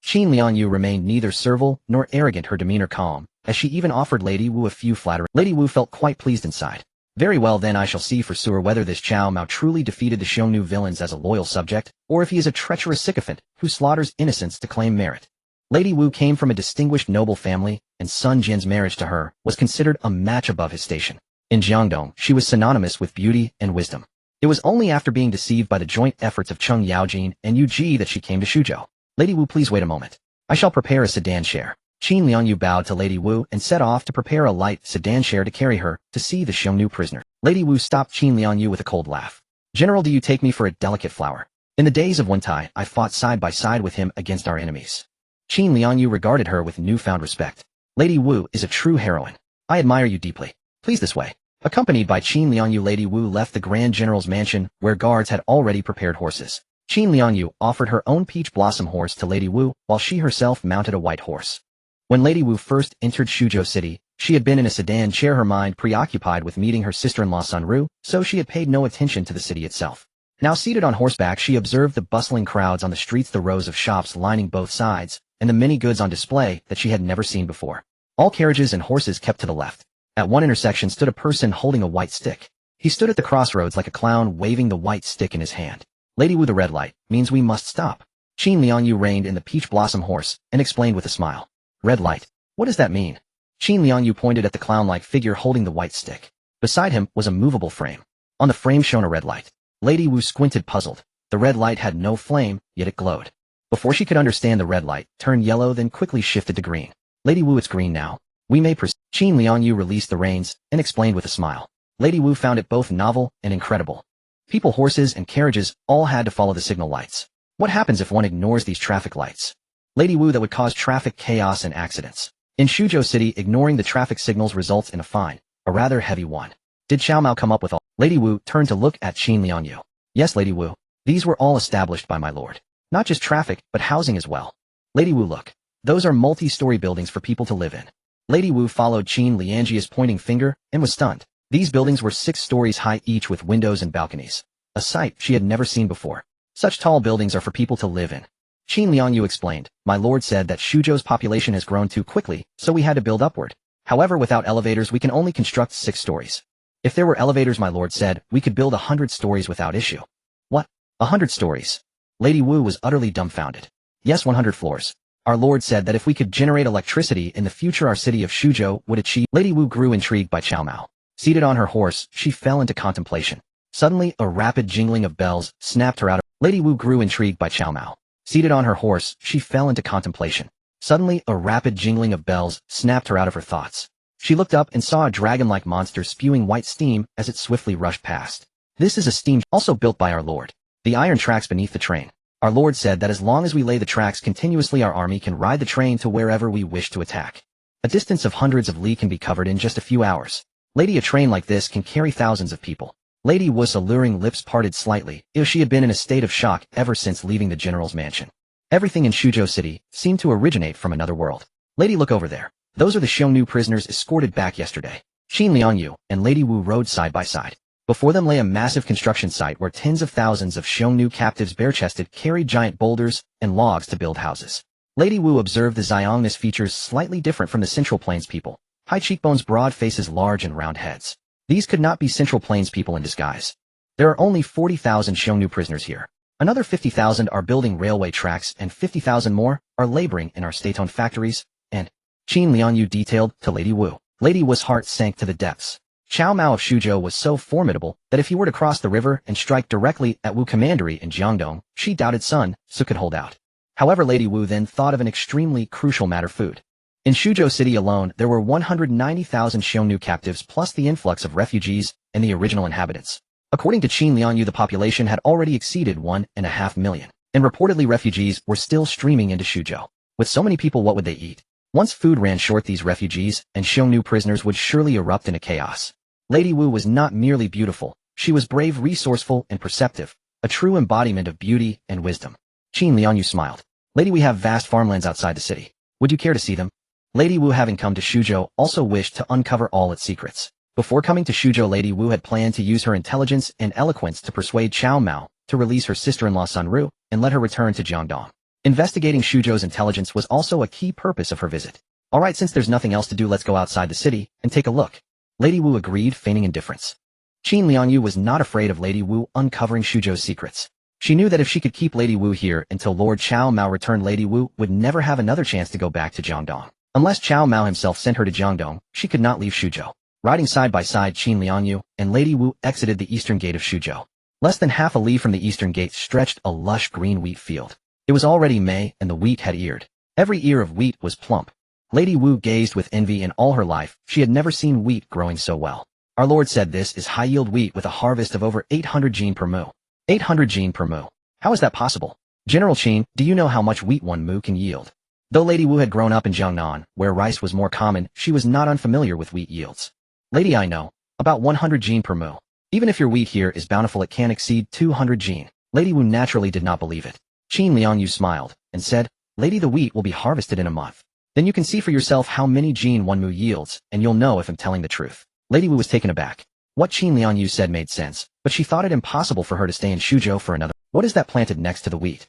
Qin Liangyu remained neither servile nor arrogant, her demeanor calm, as she even offered Lady Wu a few flattering. Lady Wu felt quite pleased inside. Very well, then I shall see for sure whether this Cao Mao truly defeated the Xiongnu villains as a loyal subject, or if he is a treacherous sycophant who slaughters innocents to claim merit. Lady Wu came from a distinguished noble family, and Sun Jian's marriage to her was considered a match above his station. In Jiangdong, she was synonymous with beauty and wisdom. It was only after being deceived by the joint efforts of Cheng Yaojin and Yu Ji that she came to Shuzhou. Lady Wu, please wait a moment. I shall prepare a sedan chair. Qin Liangyu bowed to Lady Wu and set off to prepare a light sedan chair to carry her to see the Xiongnu prisoner. Lady Wu stopped Qin Liangyu with a cold laugh. General, do you take me for a delicate flower? In the days of Wentai, I fought side by side with him against our enemies. Qin Liangyu regarded her with newfound respect. Lady Wu is a true heroine. I admire you deeply. Please this way. Accompanied by Qin Liangyu, Lady Wu left the Grand General's mansion, where guards had already prepared horses. Qin Liangyu offered her own peach blossom horse to Lady Wu, while she herself mounted a white horse. When Lady Wu first entered Shuzhou City, she had been in a sedan chair, her mind preoccupied with meeting her sister-in-law Sun Ru, so she had paid no attention to the city itself. Now seated on horseback, she observed the bustling crowds on the streets, the rows of shops lining both sides, and the many goods on display that she had never seen before. All carriages and horses kept to the left. At one intersection stood a person holding a white stick. He stood at the crossroads like a clown, waving the white stick in his hand. Lady Wu, the red light means we must stop. Qin Liangyu reined in the peach blossom horse and explained with a smile. Red light. What does that mean? Qin Liangyu pointed at the clown-like figure holding the white stick. Beside him was a movable frame. On the frame shone a red light. Lady Wu squinted, puzzled. The red light had no flame, yet it glowed. Before she could understand, the red light turned yellow, then quickly shifted to green. Lady Wu, it's green now. We may proceed. Qin Liangyu released the reins and explained with a smile. Lady Wu found it both novel and incredible. People, horses, and carriages all had to follow the signal lights. What happens if one ignores these traffic lights? Lady Wu, that would cause traffic chaos and accidents. In Shuzhou City, ignoring the traffic signals results in a fine, a rather heavy one. Did Cao Mao come up with all? Lady Wu turned to look at Qin Liangyu. Yes, Lady Wu. These were all established by my lord. Not just traffic, but housing as well. Lady Wu, look. Those are multi-story buildings for people to live in. Lady Wu followed Qin Liangyu's pointing finger and was stunned. These buildings were 6 stories high, each with windows and balconies. A sight she had never seen before. Such tall buildings are for people to live in. Qin Liangyu explained. My lord said that Shuzhou's population has grown too quickly, so we had to build upward. However, without elevators we can only construct 6 stories. If there were elevators, my lord said, we could build 100 stories without issue. What? 100 stories? Lady Wu was utterly dumbfounded. Yes, 100 floors. Our lord said that if we could generate electricity in the future, our city of Shuzhou would achieve. Lady Wu grew intrigued by Cao Mao. Seated on her horse, she fell into contemplation. Suddenly, a rapid jingling of bells snapped her out of. Lady Wu grew intrigued by Cao Mao. Seated on her horse, she fell into contemplation. Suddenly, a rapid jingling of bells snapped her out of her thoughts. She looked up and saw a dragon-like monster spewing white steam as it swiftly rushed past. This is a steam also built by our lord. The iron tracks beneath the train. Our lord said that as long as we lay the tracks continuously, our army can ride the train to wherever we wish to attack. A distance of hundreds of li can be covered in just a few hours. Lady, a train like this can carry thousands of people. Lady Wu's alluring lips parted slightly, as she had been in a state of shock ever since leaving the general's mansion. Everything in Shuzhou City seemed to originate from another world. Lady, look over there. Those are the Xiongnu prisoners escorted back yesterday. Qin Liangyu and Lady Wu rode side by side. Before them lay a massive construction site where tens of thousands of Xiongnu captives, bare-chested, carried giant boulders and logs to build houses. Lady Wu observed the Xiongnu's features slightly different from the Central Plains people. High cheekbones, broad faces, large and round heads. These could not be Central Plains people in disguise. There are only 40,000 Xiongnu prisoners here. Another 50,000 are building railway tracks and 50,000 more are laboring in our state-owned factories, and Qin Liangyu detailed to Lady Wu. Lady Wu's heart sank to the depths. Cao Mao of Shuzhou was so formidable that if he were to cross the river and strike directly at Wu Commandery in Jiangdong, she doubted Sun Tzu could hold out. However, Lady Wu then thought of an extremely crucial matter: food. In Shuzhou City alone, there were 190,000 Xiongnu captives plus the influx of refugees and the original inhabitants. According to Qin Liangyu, the population had already exceeded 1.5 million, and reportedly refugees were still streaming into Shuzhou. With so many people, what would they eat? Once food ran short, these refugees and Xiongnu prisoners would surely erupt into chaos. Lady Wu was not merely beautiful, she was brave, resourceful, and perceptive, a true embodiment of beauty and wisdom. Qin Liangyu smiled. Lady, we have vast farmlands outside the city. Would you care to see them? Lady Wu, having come to Shuzhou, also wished to uncover all its secrets. Before coming to Shuzhou, Lady Wu had planned to use her intelligence and eloquence to persuade Cao Mao to release her sister-in-law Sun Ru and let her return to Jiangdong. Investigating Shuzhou's intelligence was also a key purpose of her visit. Alright, since there's nothing else to do, let's go outside the city and take a look. Lady Wu agreed, feigning indifference. Qin Liangyu was not afraid of Lady Wu uncovering Shuzhou's secrets. She knew that if she could keep Lady Wu here until Lord Cao Mao returned, Lady Wu would never have another chance to go back to Jiangdong. Unless Cao Mao himself sent her to Jiangdong, she could not leave Shuzhou. Riding side by side, Qin Liangyu and Lady Wu exited the eastern gate of Shuzhou. Less than half a li from the eastern gate stretched a lush green wheat field. It was already May, and the wheat had eared. Every ear of wheat was plump. Lady Wu gazed with envy. In all her life, she had never seen wheat growing so well. Our lord said this is high-yield wheat with a harvest of over 800 jin per mu. 800 jin per mu. How is that possible? General Qin, do you know how much wheat 1 mu can yield? Though Lady Wu had grown up in Jiangnan, where rice was more common, she was not unfamiliar with wheat yields. Lady, I know. About 100 jin per mu. Even if your wheat here is bountiful, it can exceed 200 jin. Lady Wu naturally did not believe it. Qin Liangyu smiled and said, Lady, the wheat will be harvested in a month. Then you can see for yourself how many jin 1 mu yields, and you'll know if I'm telling the truth. Lady Wu was taken aback. What Qin Liangyu said made sense, but she thought it impossible for her to stay in Shuzhou for another. What is that planted next to the wheat?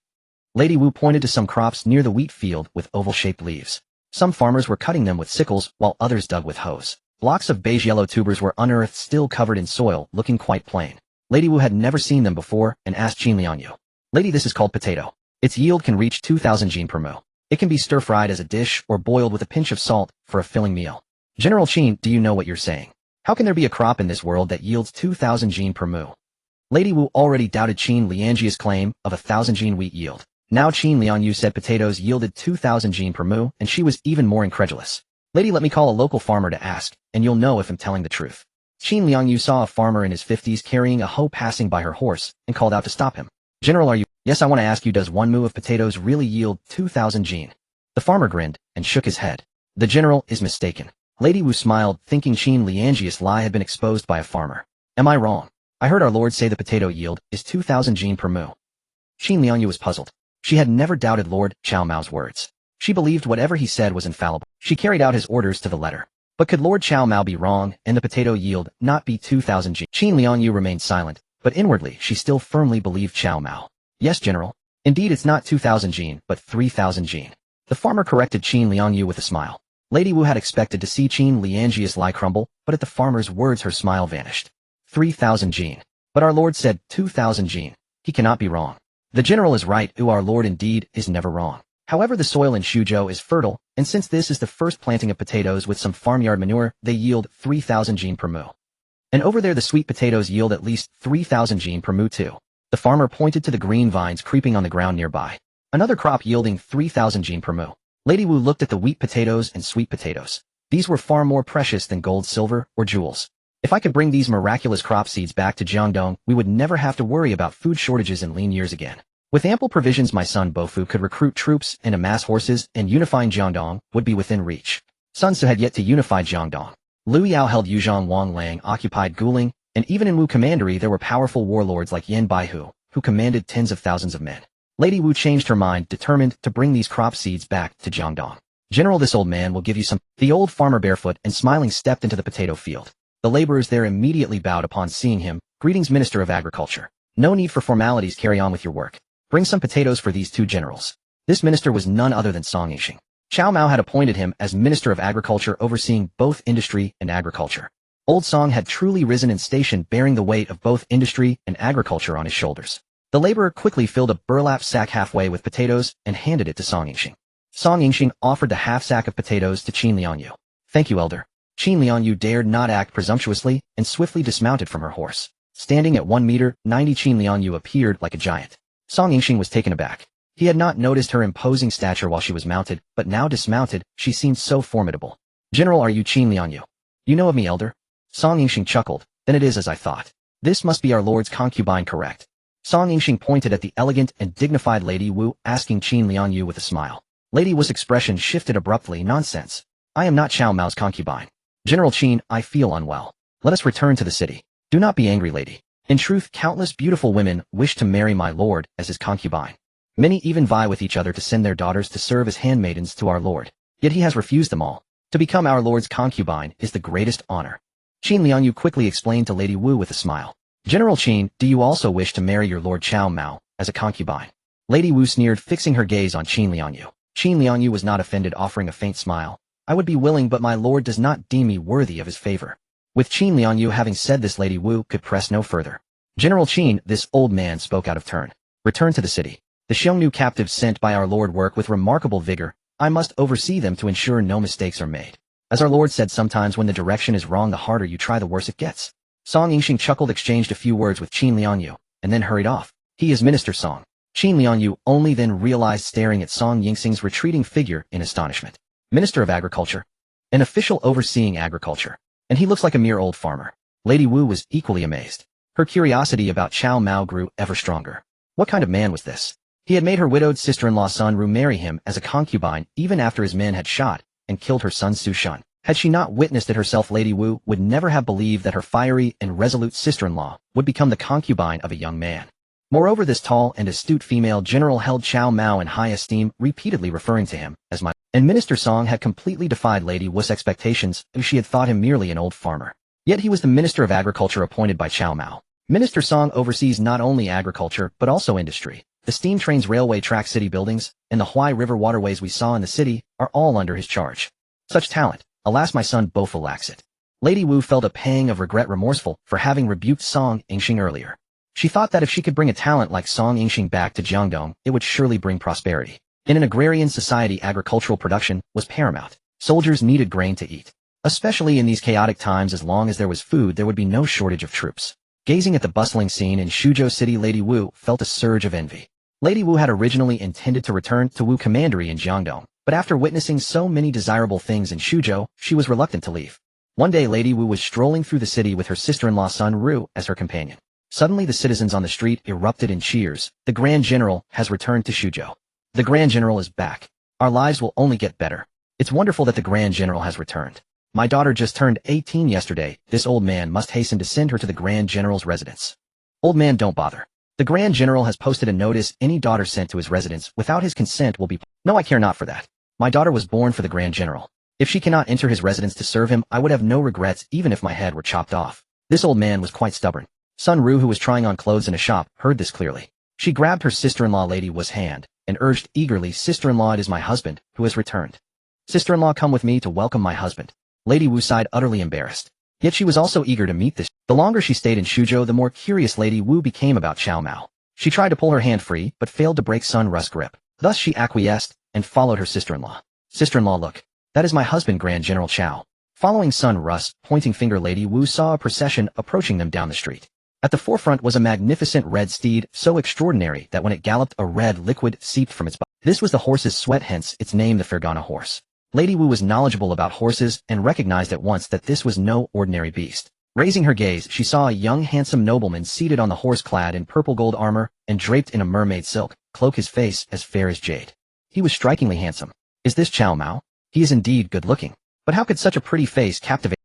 Lady Wu pointed to some crops near the wheat field with oval-shaped leaves. Some farmers were cutting them with sickles, while others dug with hoes. Blocks of beige-yellow tubers were unearthed, still covered in soil, looking quite plain. Lady Wu had never seen them before, and asked Qin Liangyu. Lady, this is called potato. Its yield can reach 2,000 jin per mu. It can be stir-fried as a dish or boiled with a pinch of salt for a filling meal. General Qin, do you know what you're saying? How can there be a crop in this world that yields 2,000 jin per mu? Lady Wu already doubted Qin Liangju's claim of 1,000 jin wheat yield. Now Qin Liangyu said potatoes yielded 2,000 jin per mu, and she was even more incredulous. Lady, let me call a local farmer to ask, and you'll know if I'm telling the truth. Qin Liangyu saw a farmer in his 50s carrying a hoe passing by her horse, and called out to stop him. General, are you? Yes, I want to ask you, does 1 mu of potatoes really yield 2,000 jin? The farmer grinned, and shook his head. The general is mistaken. Lady Wu smiled, thinking Qin Liangju's lie had been exposed by a farmer. Am I wrong? I heard our lord say the potato yield is 2,000 jin per mu. Qin Liangyu was puzzled. She had never doubted Lord Cao Mao's words. She believed whatever he said was infallible. She carried out his orders to the letter. But could Lord Cao Mao be wrong, and the potato yield not be 2,000 jin? Qin Liangyu remained silent, but inwardly she still firmly believed Cao Mao. Yes, General. Indeed, it's not 2,000 jin, but 3,000 jin. The farmer corrected Qin Liangyu with a smile. Lady Wu had expected to see Qin Liangju's lie crumble, but at the farmer's words her smile vanished. 3,000 jin. But our lord said 2,000 jin. He cannot be wrong. The general is right, our lord indeed is never wrong. However, the soil in Shuzhou is fertile, and since this is the first planting of potatoes with some farmyard manure, they yield 3,000 jin per mu. And over there the sweet potatoes yield at least 3,000 jin per mu too. The farmer pointed to the green vines creeping on the ground nearby. Another crop yielding 3,000 jin per mu. Lady Wu looked at the wheat potatoes and sweet potatoes. These were far more precious than gold, silver, or jewels. If I could bring these miraculous crop seeds back to Jiangdong, we would never have to worry about food shortages in lean years again. With ample provisions, my son Bofu could recruit troops and amass horses, and unifying Jiangdong would be within reach. Sun Tzu had yet to unify Jiangdong. Liu Yao held Yuzhong, Wang Lang occupied Guling, and even in Wu Commandery there were powerful warlords like Yin Baihu, who commanded tens of thousands of men. Lady Wu changed her mind, determined to bring these crop seeds back to Jiangdong. General, this old man will give you some. The old farmer barefoot and smiling stepped into the potato field. The laborers there immediately bowed upon seeing him. Greetings, Minister of Agriculture. No need for formalities, carry on with your work. Bring some potatoes for these two generals. This minister was none other than Song Yixing. Cao Mao had appointed him as Minister of Agriculture, overseeing both industry and agriculture. Old Song had truly risen in station, bearing the weight of both industry and agriculture on his shoulders. The laborer quickly filled a burlap sack halfway with potatoes and handed it to Song Yixing. Song Yixing offered the half sack of potatoes to Qin Liangyu. Thank you, elder. Qin Liangyu dared not act presumptuously and swiftly dismounted from her horse. Standing at 1 meter 90, Qin Liangyu appeared like a giant. Song Yixing was taken aback. He had not noticed her imposing stature while she was mounted, but now dismounted, she seemed so formidable. General, are you Qin Liangyu? You know of me, elder? Song Yixing chuckled. Then it is as I thought. This must be our lord's concubine, correct? Song Yixing pointed at the elegant and dignified Lady Wu, asking Qin Liangyu with a smile. Lady Wu's expression shifted abruptly. Nonsense. I am not Cao Mao's concubine. General Qin, I feel unwell. Let us return to the city. Do not be angry, lady. In truth, countless beautiful women wish to marry my lord as his concubine. Many even vie with each other to send their daughters to serve as handmaidens to our lord. Yet he has refused them all. To become our lord's concubine is the greatest honor. Qin Liangyu quickly explained to Lady Wu with a smile. General Qin, do you also wish to marry your lord Cao Mao as a concubine? Lady Wu sneered, fixing her gaze on Qin Liangyu. Qin Liangyu was not offended, offering a faint smile. I would be willing, but my lord does not deem me worthy of his favor. With Qin Liangyu having said this, Lady Wu could press no further. General Qin, this old man spoke out of turn. Return to the city. The Xiongnu captives sent by our lord work with remarkable vigor. I must oversee them to ensure no mistakes are made. As our lord said, sometimes when the direction is wrong, the harder you try, the worse it gets. Song Yixing chuckled, exchanged a few words with Qin Liangyu, and then hurried off. He is Minister Song. Qin Liangyu only then realized, staring at Song Yixing's retreating figure in astonishment. Minister of Agriculture. An official overseeing agriculture. And he looks like a mere old farmer. Lady Wu was equally amazed. Her curiosity about Cao Mao grew ever stronger. What kind of man was this? He had made her widowed sister-in-law Sun Ru marry him as a concubine even after his men had shot and killed her son Su Shun. Had she not witnessed it herself, Lady Wu would never have believed that her fiery and resolute sister-in-law would become the concubine of a young man. Moreover, this tall and astute female general held Cao Mao in high esteem, repeatedly referring to him as my. And Minister Song had completely defied Lady Wu's expectations, as she had thought him merely an old farmer. Yet he was the Minister of Agriculture appointed by Cao Mao. Minister Song oversees not only agriculture but also industry. The steam trains, railway track, city buildings, and the Huai River waterways we saw in the city are all under his charge. Such talent, alas, my son Bofa lacks it. Lady Wu felt a pang of regret, remorseful for having rebuked Song Yingxing earlier. She thought that if she could bring a talent like Song Yingxing back to Jiangdong, it would surely bring prosperity. In an agrarian society, agricultural production was paramount. Soldiers needed grain to eat. Especially in these chaotic times, as long as there was food, there would be no shortage of troops. Gazing at the bustling scene in Shuzhou City, Lady Wu felt a surge of envy. Lady Wu had originally intended to return to Wu Commandery in Jiangdong, but after witnessing so many desirable things in Shuzhou, she was reluctant to leave. One day, Lady Wu was strolling through the city with her sister-in-law Sun Ru as her companion. Suddenly, the citizens on the street erupted in cheers. The Grand General has returned to Shuzhou. The Grand General is back. Our lives will only get better. It's wonderful that the Grand General has returned. My daughter just turned 18 yesterday. This old man must hasten to send her to the Grand General's residence. Old man, don't bother. The Grand General has posted a notice: any daughter sent to his residence without his consent will be... No, I care not for that. My daughter was born for the Grand General. If she cannot enter his residence to serve him, I would have no regrets even if my head were chopped off. This old man was quite stubborn. Sun Ru, who was trying on clothes in a shop, heard this clearly. She grabbed her sister-in-law Lady Wu's hand and urged eagerly, "Sister-in-law, it is my husband who has returned. Sister-in-law, come with me to welcome my husband." Lady Wu sighed, utterly embarrassed. Yet she was also eager to meet this. The longer she stayed in Shuzhou, the more curious Lady Wu became about Cao Mao. She tried to pull her hand free, but failed to break Sun Ru's grip. Thus she acquiesced and followed her sister-in-law. "Sister-in-law, look. That is my husband, Grand General Cao." Following Sun Ru's pointing finger, Lady Wu saw a procession approaching them down the street. At the forefront was a magnificent red steed, so extraordinary that when it galloped, a red liquid seeped from its body. This was the horse's sweat, hence its name, the Fergana horse. Lady Wu was knowledgeable about horses and recognized at once that this was no ordinary beast. Raising her gaze, she saw a young handsome nobleman seated on the horse, clad in purple gold armor and draped in a mermaid silk cloak, his face as fair as jade. He was strikingly handsome. Is this Cao Mao? He is indeed good-looking. But how could such a pretty face captivate?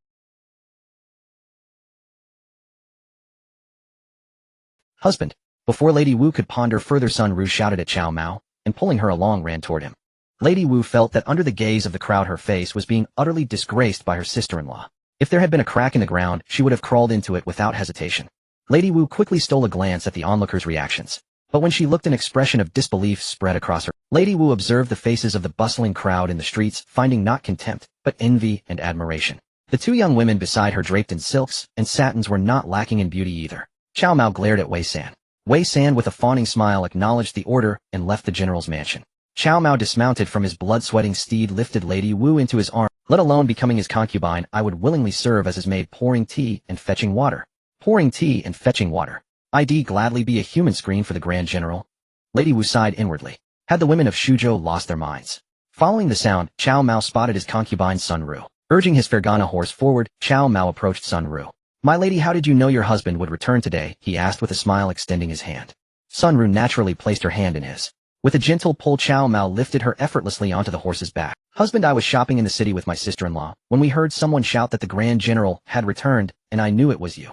Husband. Before Lady Wu could ponder further, Sun Ru shouted at Cao Mao, and pulling her along ran toward him. Lady Wu felt that under the gaze of the crowd her face was being utterly disgraced by her sister-in-law. If there had been a crack in the ground, she would have crawled into it without hesitation. Lady Wu quickly stole a glance at the onlookers' reactions. But when she looked, an expression of disbelief spread across her. Lady Wu observed the faces of the bustling crowd in the streets, finding not contempt, but envy and admiration. The two young women beside her, draped in silks and satins, were not lacking in beauty either. Cao Mao glared at Wei San. Wei San, with a fawning smile, acknowledged the order and left the general's mansion. Cao Mao dismounted from his blood-sweating steed, lifted Lady Wu into his arm. Let alone becoming his concubine, I would willingly serve as his maid, pouring tea and fetching water. Pouring tea and fetching water. I'd gladly be a human screen for the Grand General. Lady Wu sighed inwardly. Had the women of Shuzhou lost their minds? Following the sound, Cao Mao spotted his concubine Sun Ru. Urging his Fergana horse forward, Cao Mao approached Sun Ru. "My lady, how did you know your husband would return today?" he asked with a smile, extending his hand. Sun Ru naturally placed her hand in his. With a gentle pull, Cao Mao lifted her effortlessly onto the horse's back. "Husband, I was shopping in the city with my sister-in-law when we heard someone shout that the Grand General had returned, and I knew it was you."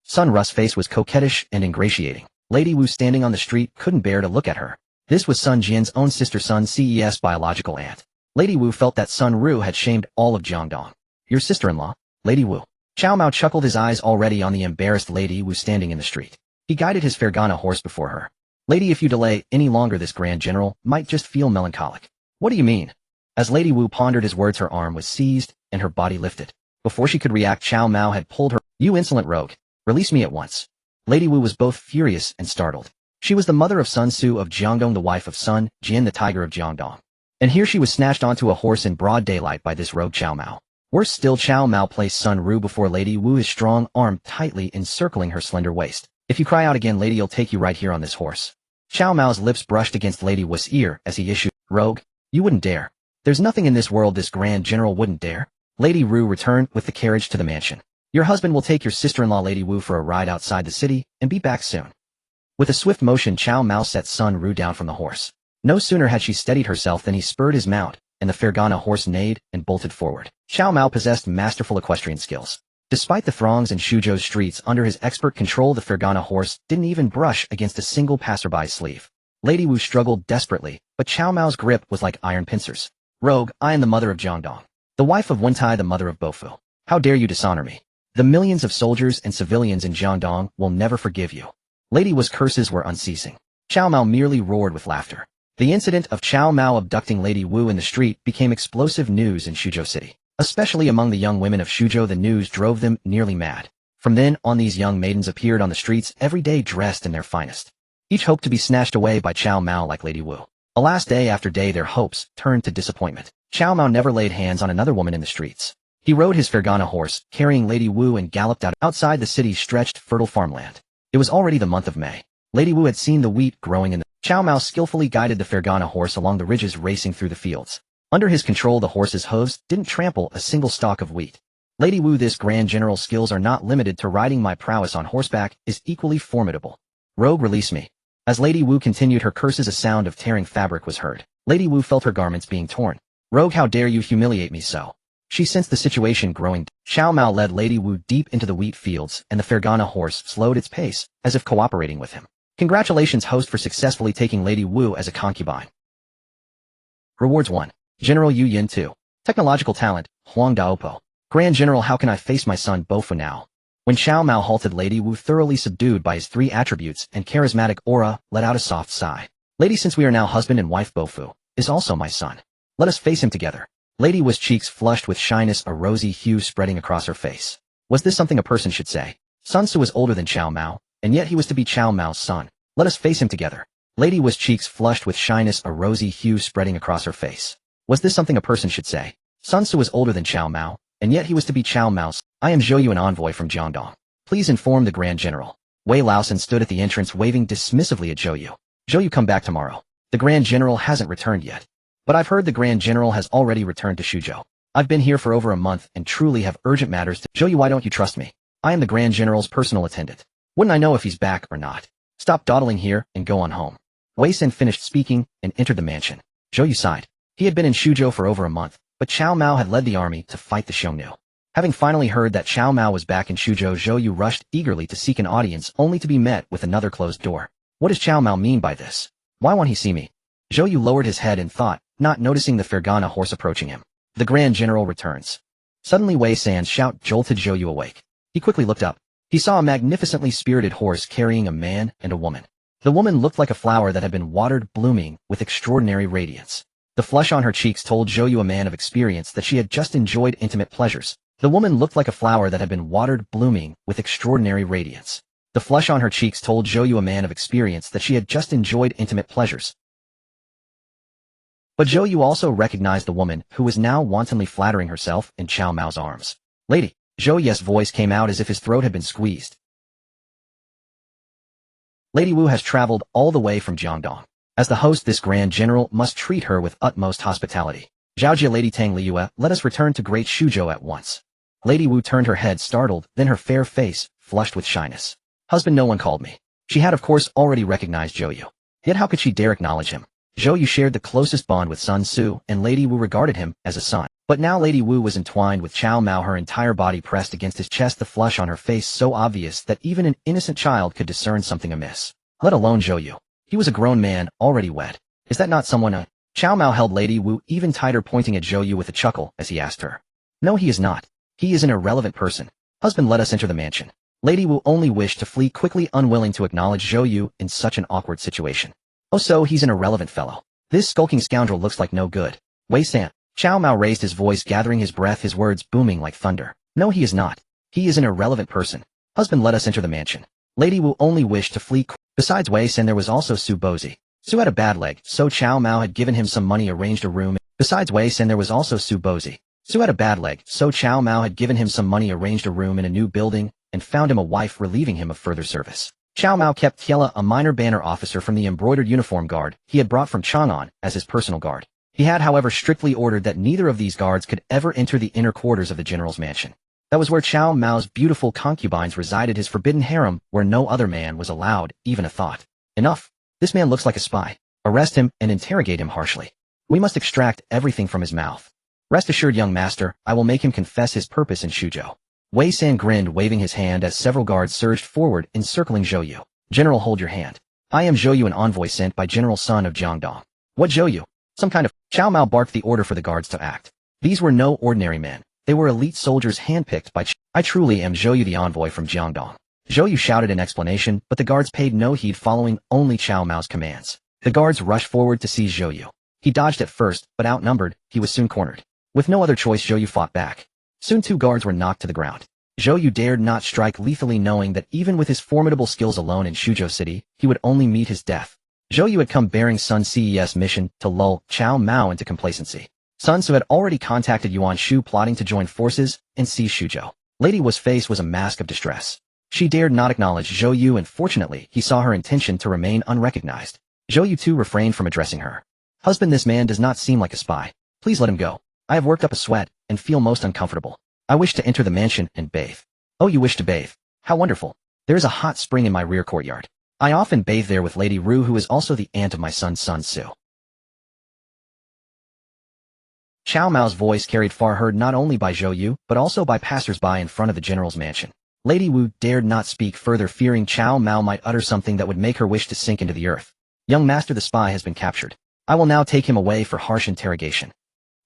Sun Ru's face was coquettish and ingratiating. Lady Wu, standing on the street, couldn't bear to look at her. This was Sun Jian's own sister, Sun Ces' biological aunt. Lady Wu felt that Sun Ru had shamed all of Jiangdong. "Your sister-in-law, Lady Wu." Cao Mao chuckled, his eyes already on the embarrassed Lady Wu standing in the street. He guided his Fergana horse before her. "Lady, if you delay any longer, this Grand General might just feel melancholic." "What do you mean?" As Lady Wu pondered his words, her arm was seized and her body lifted. Before she could react, Cao Mao had pulled her. "You insolent rogue! Release me at once." Lady Wu was both furious and startled. She was the mother of Sun Su of Jiangdong, the wife of Sun Jian, the tiger of Jiangdong. And here she was snatched onto a horse in broad daylight by this rogue Cao Mao. Worse still, Cao Mao placed Sun Ru before Lady Wu, his strong arm tightly encircling her slender waist. "If you cry out again, lady, I'll take you right here on this horse." Cao Mao's lips brushed against Lady Wu's ear as he issued, "Rogue, you wouldn't dare." There's nothing in this world this grand general wouldn't dare. Lady Wu returned with the carriage to the mansion. Your husband will take your sister-in-law Lady Wu for a ride outside the city and be back soon. With a swift motion, Cao Mao set Sun Ru down from the horse. No sooner had she steadied herself than he spurred his mount, and the Fergana horse neighed and bolted forward. Cao Mao possessed masterful equestrian skills. Despite the throngs in Suzhou's streets under his expert control, the Fergana horse didn't even brush against a single passerby's sleeve. Lady Wu struggled desperately, but Cao Mao's grip was like iron pincers. Rogue, I am the mother of Jiangdong, the wife of Wentai, the mother of Bofu. How dare you dishonor me? The millions of soldiers and civilians in Jiangdong will never forgive you. Lady Wu's curses were unceasing. Cao Mao merely roared with laughter. The incident of Cao Mao abducting Lady Wu in the street became explosive news in Suzhou City. Especially among the young women of Suzhou, the news drove them nearly mad. From then on, these young maidens appeared on the streets every day dressed in their finest. Each hoped to be snatched away by Cao Mao like Lady Wu. Alas, day after day their hopes turned to disappointment. Cao Mao never laid hands on another woman in the streets. He rode his Fergana horse, carrying Lady Wu, and galloped outside the city's stretched, fertile farmland. It was already the month of May. Lady Wu had seen the wheat growing in the... Cao Mao skillfully guided the Fergana horse along the ridges, racing through the fields. Under his control, the horse's hooves didn't trample a single stalk of wheat. Lady Wu, this grand general's skills are not limited to riding. My prowess on horseback is equally formidable. Rogue, release me. As Lady Wu continued her curses, a sound of tearing fabric was heard. Lady Wu felt her garments being torn. Rogue, how dare you humiliate me so? She sensed the situation growing. Cao Mao led Lady Wu deep into the wheat fields, and the Fergana horse slowed its pace, as if cooperating with him. Congratulations, host, for successfully taking Lady Wu as a concubine. Rewards 1. General Yu Yin 2. Technological talent, Huang Daopo. Grand General, how can I face my son Bofu now? When Cao Mao halted, Lady Wu, thoroughly subdued by his 3 attributes and charismatic aura, let out a soft sigh. Lady, since we are now husband and wife, Bofu is also my son. Let us face him together. Lady Wu's cheeks flushed with shyness, a rosy hue spreading across her face. Was this something a person should say? Sun Tzu was older than Cao Mao, and yet he was to be Cao Mao's son. Let us face him together. Lady Wu's cheeks flushed with shyness, a rosy hue spreading across her face. Was this something a person should say? Sun Tzu was older than Cao Mao, and yet he was to be Cao Mao's. I am Zhou Yu, an envoy from Jiangdong. Please inform the Grand General. Wei Laosan stood at the entrance, waving dismissively at Zhou Yu. Zhou Yu, come back tomorrow. The Grand General hasn't returned yet. But I've heard the Grand General has already returned to Suzhou. I've been here for over a month and truly have urgent matters to... Zhou Yu, why don't you trust me? I am the Grand General's personal attendant. Wouldn't I know if he's back or not? Stop dawdling here and go on home. Wei San finished speaking and entered the mansion. Zhou Yu sighed. He had been in Suzhou for over a month, but Cao Mao had led the army to fight the Xiongnu. Having finally heard that Cao Mao was back in Suzhou, Zhou Yu rushed eagerly to seek an audience, only to be met with another closed door. What does Cao Mao mean by this? Why won't he see me? Zhou Yu lowered his head in thought, not noticing the Fergana horse approaching him. The Grand General returns. Suddenly Wei San's shout jolted Zhou Yu awake. He quickly looked up. He saw a magnificently spirited horse carrying a man and a woman. The woman looked like a flower that had been watered, blooming with extraordinary radiance. The flush on her cheeks told Zhou Yu, a man of experience, that she had just enjoyed intimate pleasures. The woman looked like a flower that had been watered, blooming with extraordinary radiance. The flush on her cheeks told Zhou Yu, a man of experience, that she had just enjoyed intimate pleasures. But Zhou Yu also recognized the woman who was now wantonly flattering herself in Cao Mao's arms. Lady, Zhou Yu's voice came out as if his throat had been squeezed. Lady Wu has traveled all the way from Jiangdong. As the host, this Grand General must treat her with utmost hospitality. Zhaojia, Lady Tang Liyue, let us return to Great Suzhou at once. Lady Wu turned her head, startled, then her fair face flushed with shyness. Husband, no one called me. She had of course already recognized Zhou Yu. Yet how could she dare acknowledge him? Zhou Yu shared the closest bond with Sun Tzu, and Lady Wu regarded him as a son. But now Lady Wu was entwined with Cao Mao, her entire body pressed against his chest, the flush on her face so obvious that even an innocent child could discern something amiss. Let alone Zhou Yu. He was a grown man, already wed. Is that not someone? Cao Mao held Lady Wu even tighter, pointing at Zhou Yu with a chuckle as he asked her. No, he is not. He is an irrelevant person. Husband, let us enter the mansion. Lady Wu only wished to flee quickly, unwilling to acknowledge Zhou Yu in such an awkward situation. Oh, so he's an irrelevant fellow. This skulking scoundrel looks like no good. Wei San. Cao Mao raised his voice, gathering his breath, his words booming like thunder. No, he is not. He is an irrelevant person. Husband, let us enter the mansion. Lady Wu only wished to flee. Besides Wei San, there was also Su Bozi. Su had a bad leg, so Cao Mao had given him some money, arranged a room. Besides Wei San, there was also Su Bozi. Su had a bad leg, so Cao Mao had given him some money, arranged a room in a new building, and found him a wife, relieving him of further service. Cao Mao kept Tiela, a minor banner officer from the embroidered uniform guard he had brought from Chang'an, as his personal guard. He had, however, strictly ordered that neither of these guards could ever enter the inner quarters of the general's mansion. That was where Cao Mao's beautiful concubines resided, his forbidden harem, where no other man was allowed even a thought. Enough. This man looks like a spy. Arrest him and interrogate him harshly. We must extract everything from his mouth. Rest assured, young master, I will make him confess his purpose in Shuzhou. Wei San grinned, waving his hand as several guards surged forward, encircling Zhou Yu. General, hold your hand. I am Zhou Yu, an envoy sent by General Sun of Jiangdong. What Zhou Yu? Some kind of... Cao Mao barked the order for the guards to act. These were no ordinary men. They were elite soldiers handpicked by I truly am Zhou Yu, the envoy from Jiangdong. Zhou Yu shouted in explanation, but the guards paid no heed, following only Cao Mao's commands. The guards rushed forward to seize Zhou Yu. He dodged at first, but outnumbered, he was soon cornered. With no other choice, Zhou Yu fought back. Soon 2 guards were knocked to the ground. Zhou Yu dared not strike lethally, knowing that even with his formidable skills alone in Shuzhou City, he would only meet his death. Zhou Yu had come bearing Sun Ce's mission to lull Cao Mao into complacency. Sun Ce had already contacted Yuan Shu, plotting to join forces and seize Shuzhou. Lady Wu's face was a mask of distress. She dared not acknowledge Zhou Yu, and fortunately, he saw her intention to remain unrecognized. Zhou Yu too refrained from addressing her. Husband, this man does not seem like a spy. Please let him go. I have worked up a sweat and feel most uncomfortable. I wish to enter the mansion and bathe. Oh, you wish to bathe? How wonderful. There is a hot spring in my rear courtyard. I often bathe there with Lady Ru, who is also the aunt of my son Sun Ce. Cao Mao's voice carried far, heard not only by Zhou Yu, but also by passers-by in front of the general's mansion. Lady Wu dared not speak further, fearing Cao Mao might utter something that would make her wish to sink into the earth. Young master, the spy has been captured. I will now take him away for harsh interrogation.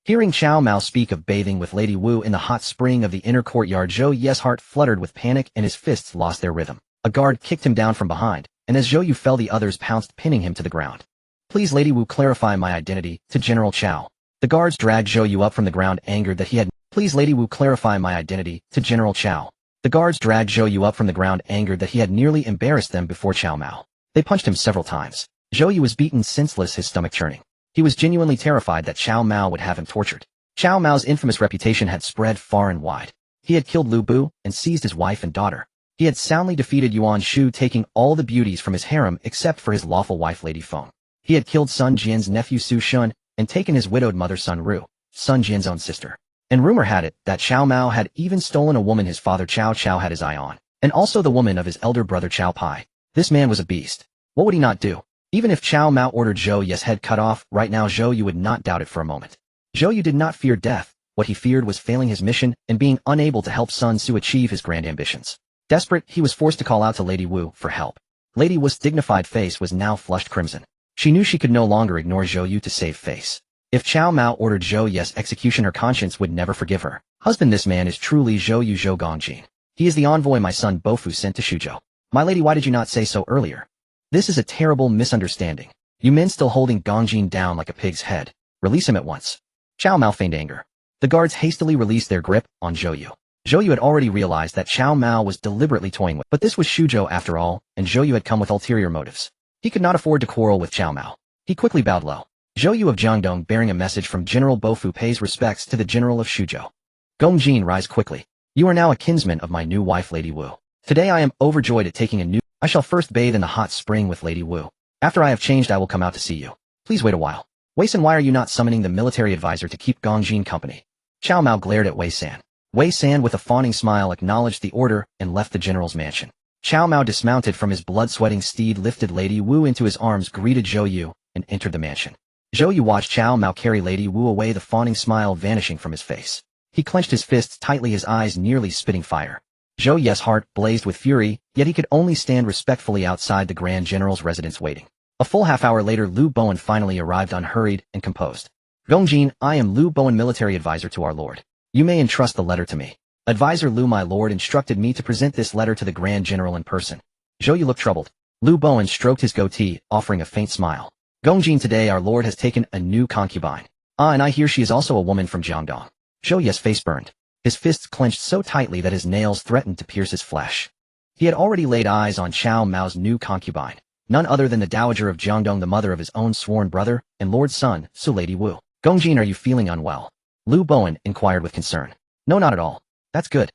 Hearing Cao Mao speak of bathing with Lady Wu in the hot spring of the inner courtyard, Zhou Yu's heart fluttered with panic and his fists lost their rhythm. A guard kicked him down from behind, and as Zhou Yu fell, the others pounced, pinning him to the ground. Please, Lady Wu, clarify my identity to General Cao. The guards dragged Zhou Yu up from the ground, angered that he had... Please, Lady Wu, clarify my identity to General Cao. The guards dragged Zhou Yu up from the ground, angered that he had nearly embarrassed them before Cao Mao. They punched him several times. Zhou Yu was beaten senseless, his stomach churning. He was genuinely terrified that Cao Mao would have him tortured. Cao Mao's infamous reputation had spread far and wide. He had killed Lu Bu and seized his wife and daughter. He had soundly defeated Yuan Shu, taking all the beauties from his harem except for his lawful wife Lady Feng. He had killed Sun Jian's nephew Su Shun and taken his widowed mother Sun Ru, Sun Jian's own sister. And rumor had it that Cao Mao had even stolen a woman his father Cao Cao had his eye on, and also the woman of his elder brother Cao Pai. This man was a beast. What would he not do? Even if Cao Mao ordered Zhou Yu's head cut off right now, Zhou Yu would not doubt it for a moment. Zhou Yu did not fear death. What he feared was failing his mission and being unable to help Sun Ce achieve his grand ambitions. Desperate, he was forced to call out to Lady Wu for help. Lady Wu's dignified face was now flushed crimson. She knew she could no longer ignore Zhou Yu to save face. If Cao Mao ordered Zhou Yu's execution, her conscience would never forgive her. Husband, this man is truly Zhou Yu Zhou Gongjin. He is the envoy my son Bofu sent to Shuzhou. My lady, why did you not say so earlier? This is a terrible misunderstanding. You men still holding Gongjin down like a pig's head. Release him at once. Cao Mao feigned anger. The guards hastily released their grip on Zhou Yu. Zhou Yu had already realized that Cao Mao was deliberately toying with, but this was Shuzhou after all, and Zhou Yu had come with ulterior motives. He could not afford to quarrel with Cao Mao. He quickly bowed low. Zhou Yu of Jiangdong, bearing a message from General Bofu, pays respects to the general of Shuzhou. Gongjin, rise quickly. You are now a kinsman of my new wife Lady Wu. Today I am overjoyed at taking a new... I shall first bathe in the hot spring with Lady Wu. After I have changed, I will come out to see you. Please wait a while. Wei San, why are you not summoning the military advisor to keep Gongjin company? Cao Mao glared at Wei San. Wei San, with a fawning smile, acknowledged the order and left the general's mansion. Cao Mao dismounted from his blood-sweating steed, lifted Lady Wu into his arms, greeted Zhou Yu, and entered the mansion. Zhou Yu watched Cao Mao carry Lady Wu away, the fawning smile vanishing from his face. He clenched his fists tightly, his eyes nearly spitting fire. Zhou Yu's heart blazed with fury, yet he could only stand respectfully outside the Grand General's residence waiting. A full half-hour later, Lu Bowen finally arrived, unhurried and composed. Gongjin, I am Lu Bowen, military advisor to our lord. You may entrust the letter to me. Advisor Lu, my lord instructed me to present this letter to the Grand General in person. Zhou Yu looked troubled. Lu Bowen stroked his goatee, offering a faint smile. Gongjin, today our lord has taken a new concubine. Ah, and I hear she is also a woman from Jiangdong. Zhou Yu's face burned. His fists clenched so tightly that his nails threatened to pierce his flesh. He had already laid eyes on Cao Mao's new concubine, none other than the Dowager of Jiangdong, the mother of his own sworn brother and Lord Sun, so Lady Wu. Gongjin, are you feeling unwell? Lu Bowen inquired with concern. No, not at all. That's good.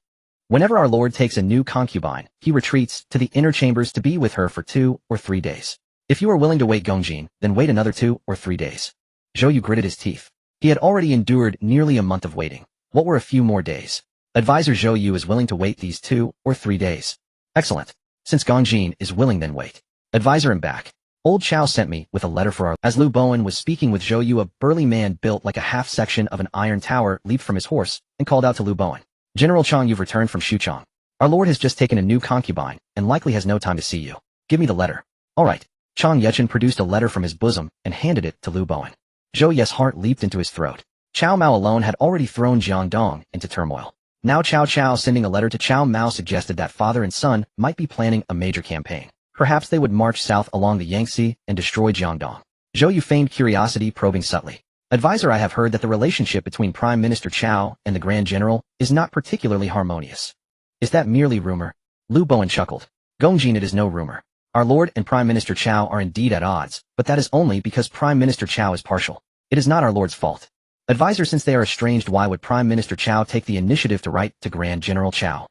Whenever our lord takes a new concubine, he retreats to the inner chambers to be with her for 2 or 3 days. If you are willing to wait, Gongjin, then wait another 2 or 3 days. Zhou Yu gritted his teeth. He had already endured nearly a month of waiting. What were a few more days? Advisor Zhou Yu is willing to wait these 2 or 3 days. Excellent. Since Gong Jin is willing, then wait. Advisor, I'm back. Old Chow sent me with a letter for our— As Lu Bowen was speaking with Zhou Yu, a burly man built like a half-section of an iron tower leaped from his horse and called out to Lu Bowen. General Chang, you've returned from Xuchang. Our lord has just taken a new concubine and likely has no time to see you. Give me the letter. All right. Chang Yechen produced a letter from his bosom and handed it to Lu Bowen. Zhou Yu's heart leaped into his throat. Cao Mao alone had already thrown Jiangdong into turmoil. Now Cao Cao sending a letter to Cao Mao suggested that father and son might be planning a major campaign. Perhaps they would march south along the Yangtze and destroy Jiangdong. Zhou Yu feigned curiosity, probing subtly. Advisor, I have heard that the relationship between Prime Minister Cao and the Grand General is not particularly harmonious. Is that merely rumor? Lu Bowen chuckled. Gongjin, it is no rumor. Our Lord and Prime Minister Cao are indeed at odds, but that is only because Prime Minister Cao is partial. It is not our Lord's fault. Advisor, since they are estranged, why would Prime Minister Cao take the initiative to write to Grand General Cao?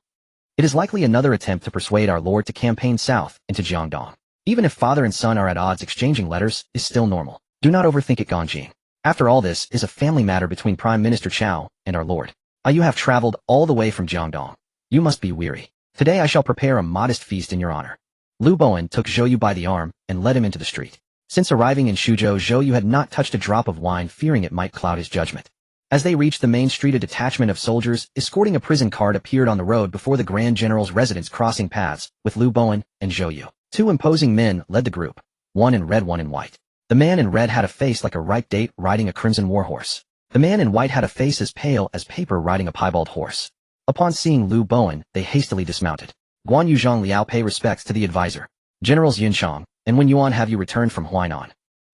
It is likely another attempt to persuade our Lord to campaign south into Jiangdong. Even if father and son are at odds, exchanging letters is still normal. Do not overthink it, Gongjin. After all, this is a family matter between Prime Minister Cao and our Lord. You have traveled all the way from Jiangdong. You must be weary. Today I shall prepare a modest feast in your honor. Lu Bowen took Zhou Yu by the arm and led him into the street. Since arriving in Shuzhou, Zhou Yu had not touched a drop of wine, fearing it might cloud his judgment. As they reached the main street, a detachment of soldiers escorting a prison cart appeared on the road before the Grand General's residence, crossing paths with Lu Bowen and Zhou Yu. 2 imposing men led the group, one in red, one in white. The man in red had a face like a ripe date riding a crimson warhorse. The man in white had a face as pale as paper riding a piebald horse. Upon seeing Lu Bowen, they hastily dismounted. Guan Yu Zhang Liao, pay respects to the advisor. Generals Yunchang, and when Yuan have you returned from Huainan?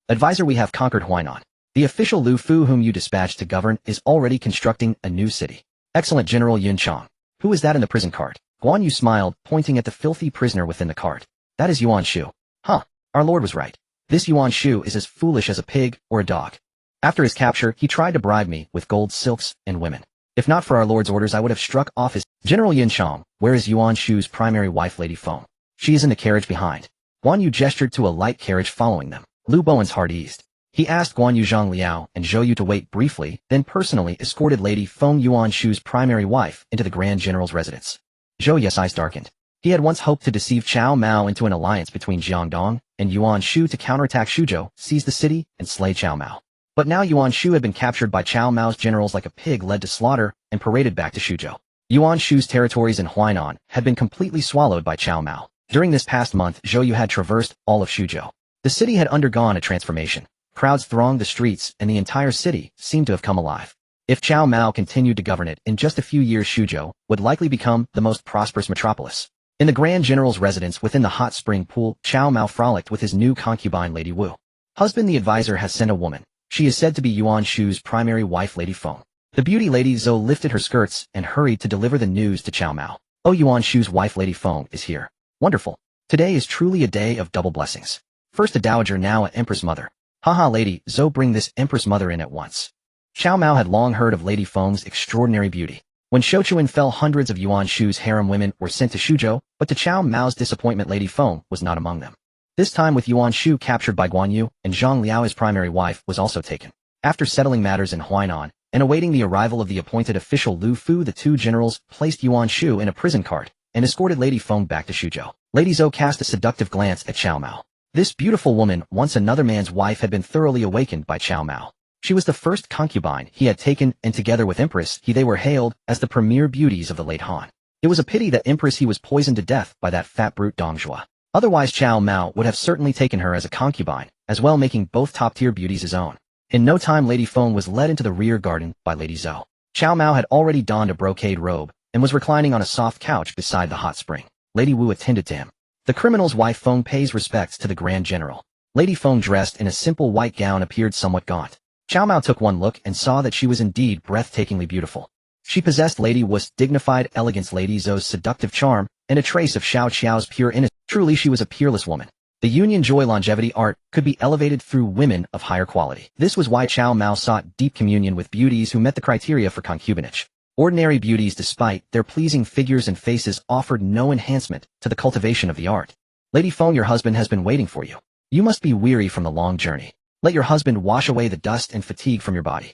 Advisor, we have conquered Huainan. The official Lu Fu whom you dispatched to govern is already constructing a new city. Excellent, General Yunchang. Who is that in the prison cart? Guan Yu smiled, pointing at the filthy prisoner within the cart. That is Yuan Shu. Huh, our lord was right. This Yuan Shu is as foolish as a pig or a dog. After his capture, he tried to bribe me with gold, silks, and women. If not for our lord's orders, I would have struck off his— General Yunchang, where is Yuan Shu's primary wife, Lady Feng? She is in the carriage behind. Guan Yu gestured to a light carriage following them. Lu Bowen's heart eased. He asked Guan Yu Zhang Liao and Zhou Yu to wait briefly, then personally escorted Lady Feng, Yuan Shu's primary wife, into the Grand General's residence. Zhou Yu's eyes darkened. He had once hoped to deceive Cao Mao into an alliance between Jiangdong and Yuan Shu to counterattack Shuzhou, seize the city, and slay Cao Mao. But now Yuan Shu had been captured by Cao Mao's generals like a pig led to slaughter and paraded back to Shuzhou. Yuan Shu's territories in Huainan had been completely swallowed by Cao Mao. During this past month, Zhou Yu had traversed all of Shuzhou. The city had undergone a transformation. Crowds thronged the streets, and the entire city seemed to have come alive. If Cao Mao continued to govern it, in just a few years Shuzhou would likely become the most prosperous metropolis. In the Grand General's residence within the hot spring pool, Cao Mao frolicked with his new concubine Lady Wu. Husband, the advisor has sent a woman. She is said to be Yuan Shu's primary wife, Lady Feng. The beauty Lady Zou lifted her skirts and hurried to deliver the news to Cao Mao. Oh, Yuan Shu's wife Lady Feng is here. Wonderful. Today is truly a day of double blessings. First a dowager, now a empress mother. Haha, Lady Zou, bring this empress mother in at once. Cao Mao had long heard of Lady Feng's extraordinary beauty. When Shouchuan fell, hundreds of Yuan Shu's harem women were sent to Shuzhou, but to Cao Mao's disappointment, Lady Feng was not among them. This time, with Yuan Shu captured by Guan Yu, and Zhang Liao, his primary wife, was also taken. After settling matters in Huainan, and awaiting the arrival of the appointed official Lu Fu, the 2 generals placed Yuan Shu in a prison cart and escorted Lady Feng back to Shuzhou. Lady Zou cast a seductive glance at Cao Mao. This beautiful woman, once another man's wife, had been thoroughly awakened by Cao Mao. She was the first concubine he had taken, and together with Empress He they were hailed as the premier beauties of the late Han. It was a pity that Empress He was poisoned to death by that fat brute Dong Zhuo. Otherwise Cao Mao would have certainly taken her as a concubine, as well, making both top-tier beauties his own. In no time Lady Feng was led into the rear garden by Lady Zou. Cao Mao had already donned a brocade robe and was reclining on a soft couch beside the hot spring. Lady Wu attended to him. The criminal's wife Feng pays respects to the Grand General. Lady Feng, dressed in a simple white gown, appeared somewhat gaunt. Cao Mao took one look and saw that she was indeed breathtakingly beautiful. She possessed Lady Wu's dignified elegance, Lady Zou's seductive charm, and a trace of Xiao Qiao's pure innocence. Truly she was a peerless woman. The Union Joy longevity art could be elevated through women of higher quality. This was why Cao Mao sought deep communion with beauties who met the criteria for concubinage. Ordinary beauties, despite their pleasing figures and faces, offered no enhancement to the cultivation of the art. Lady Feng, your husband has been waiting for you. You must be weary from the long journey. Let your husband wash away the dust and fatigue from your body.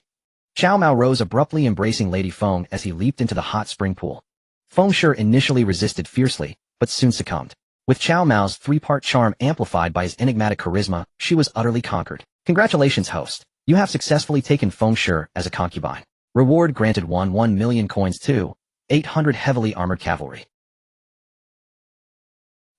Cao Mao rose abruptly, embracing Lady Feng as he leaped into the hot spring pool. Feng Shi initially resisted fiercely, but soon succumbed. With Cao Mao's three-part charm amplified by his enigmatic charisma, she was utterly conquered. Congratulations, host. You have successfully taken Feng Shi as a concubine. Reward granted 1 million coins. 2. 800 heavily armored cavalry.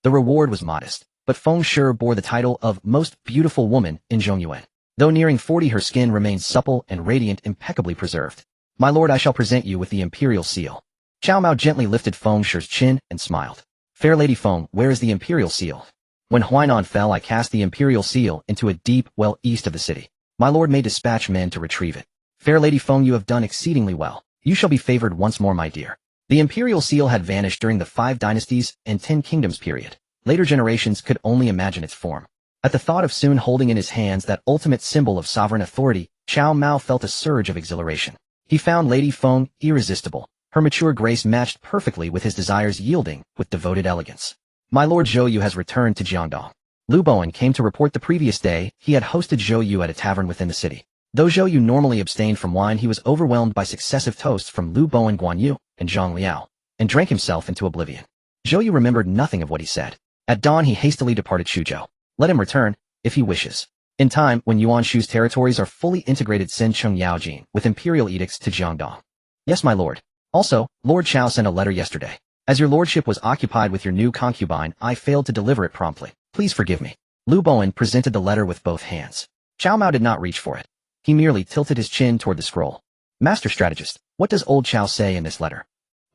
The reward was modest, but Feng Shi bore the title of Most Beautiful Woman in Zhongyuan. Though nearing 40, her skin remained supple and radiant, impeccably preserved. My lord, I shall present you with the imperial seal. Cao Mao gently lifted Feng Shi's chin and smiled. Fair Lady Feng, where is the imperial seal? When Huainan fell, I cast the imperial seal into a deep well east of the city. My lord may dispatch men to retrieve it. Fair Lady Feng, you have done exceedingly well. You shall be favored once more, my dear. The imperial seal had vanished during the 5 dynasties and 10 kingdoms period. Later generations could only imagine its form. At the thought of soon holding in his hands that ultimate symbol of sovereign authority, Cao Mao felt a surge of exhilaration. He found Lady Feng irresistible. Her mature grace matched perfectly with his desires, yielding with devoted elegance. My lord Zhou Yu has returned to Jiangdong. Lu Bowen came to report the previous day he had hosted Zhou Yu at a tavern within the city. Though Zhou Yu normally abstained from wine, he was overwhelmed by successive toasts from Lu Bowen, Guan Yu, and Zhang Liao, and drank himself into oblivion. Zhou Yu remembered nothing of what he said. At dawn he hastily departed Suzhou. Let him return, if he wishes. In time, when Yuan Shu's territories are fully integrated, send Cheng Yaojin with imperial edicts to Jiangdong. Yes, my lord. Also, Lord Chao sent a letter yesterday. As your lordship was occupied with your new concubine, I failed to deliver it promptly. Please forgive me. Lu Bowen presented the letter with both hands. Cao Mao did not reach for it. He merely tilted his chin toward the scroll. Master strategist, what does old Chao say in this letter?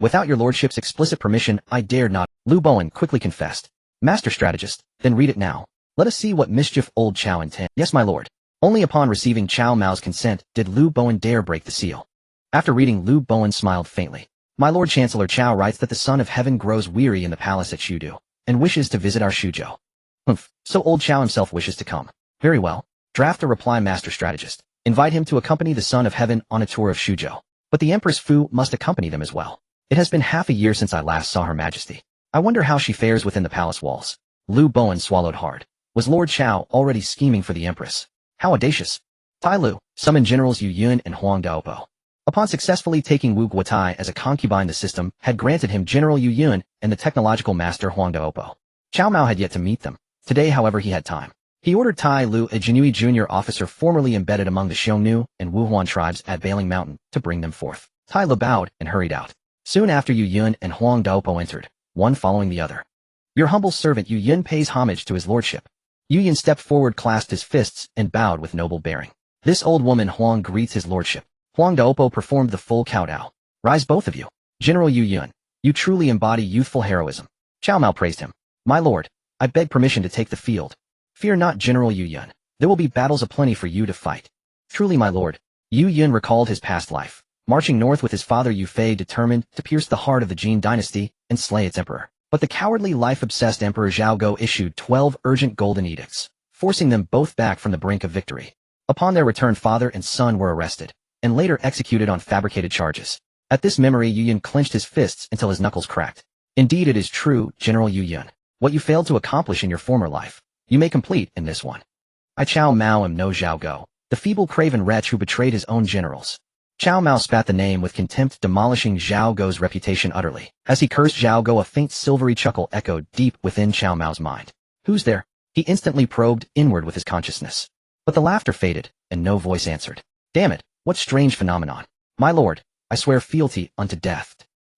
Without your lordship's explicit permission, I dared not. Lu Bowen quickly confessed. Master strategist, then read it now. Let us see what mischief old Chao intends. Yes, my lord. Only upon receiving Cao Mao's consent did Lu Bowen dare break the seal. After reading, Lu Bowen smiled faintly. My lord Chancellor Chao writes that the Son of Heaven grows weary in the palace at Shudu, and wishes to visit our Suzhou. So old Chao himself wishes to come. Very well. Draft a reply, master strategist. Invite him to accompany the Son of Heaven on a tour of Suzhou. But the Empress Fu must accompany them as well. It has been half a year since I last saw Her Majesty. I wonder how she fares within the palace walls. Lu Bowen swallowed hard. Was Lord Chao already scheming for the Empress? How audacious. Tai Lu, summoned Generals Yu Yun and Huang Daopo. Upon successfully taking Wu Guotai as a concubine, the system had granted him General Yu Yun and the technological master Huang Daopo. Cao Mao had yet to meet them. Today, however, he had time. He ordered Tai Lu, a Jinui junior officer formerly embedded among the Xiongnu and Wuhuan tribes at Bailing Mountain, to bring them forth. Tai Lu bowed and hurried out. Soon after, Yu Yun and Huang Daopo entered, one following the other. Your humble servant Yu Yun pays homage to his lordship. Yu Yun stepped forward, clasped his fists, and bowed with noble bearing. This old woman Huang greets his lordship. Huang Daopo performed the full kowtow. Rise, both of you. General Yu Yun, you truly embody youthful heroism. Cao Mao praised him. My lord, I beg permission to take the field. Fear not, General Yu Yun. There will be battles aplenty for you to fight. Truly, my lord. Yu Yun recalled his past life, marching north with his father Yu Fei, determined to pierce the heart of the Jin dynasty and slay its emperor. But the cowardly, life-obsessed Emperor Zhao Go issued 12 urgent golden edicts, forcing them both back from the brink of victory. Upon their return, father and son were arrested, and later executed on fabricated charges. At this memory, Yu Yun clenched his fists until his knuckles cracked. Indeed, it is true, General Yu Yun. What you failed to accomplish in your former life, you may complete in this one. I Cao Mao am no Zhao Go, the feeble, craven wretch who betrayed his own generals. Cao Mao spat the name with contempt, demolishing Zhao Go's reputation utterly. As he cursed Zhao Go, a faint silvery chuckle echoed deep within Cao Mao's mind. Who's there? He instantly probed inward with his consciousness. But the laughter faded, and no voice answered. Damn it, what strange phenomenon. My lord, I swear fealty unto death.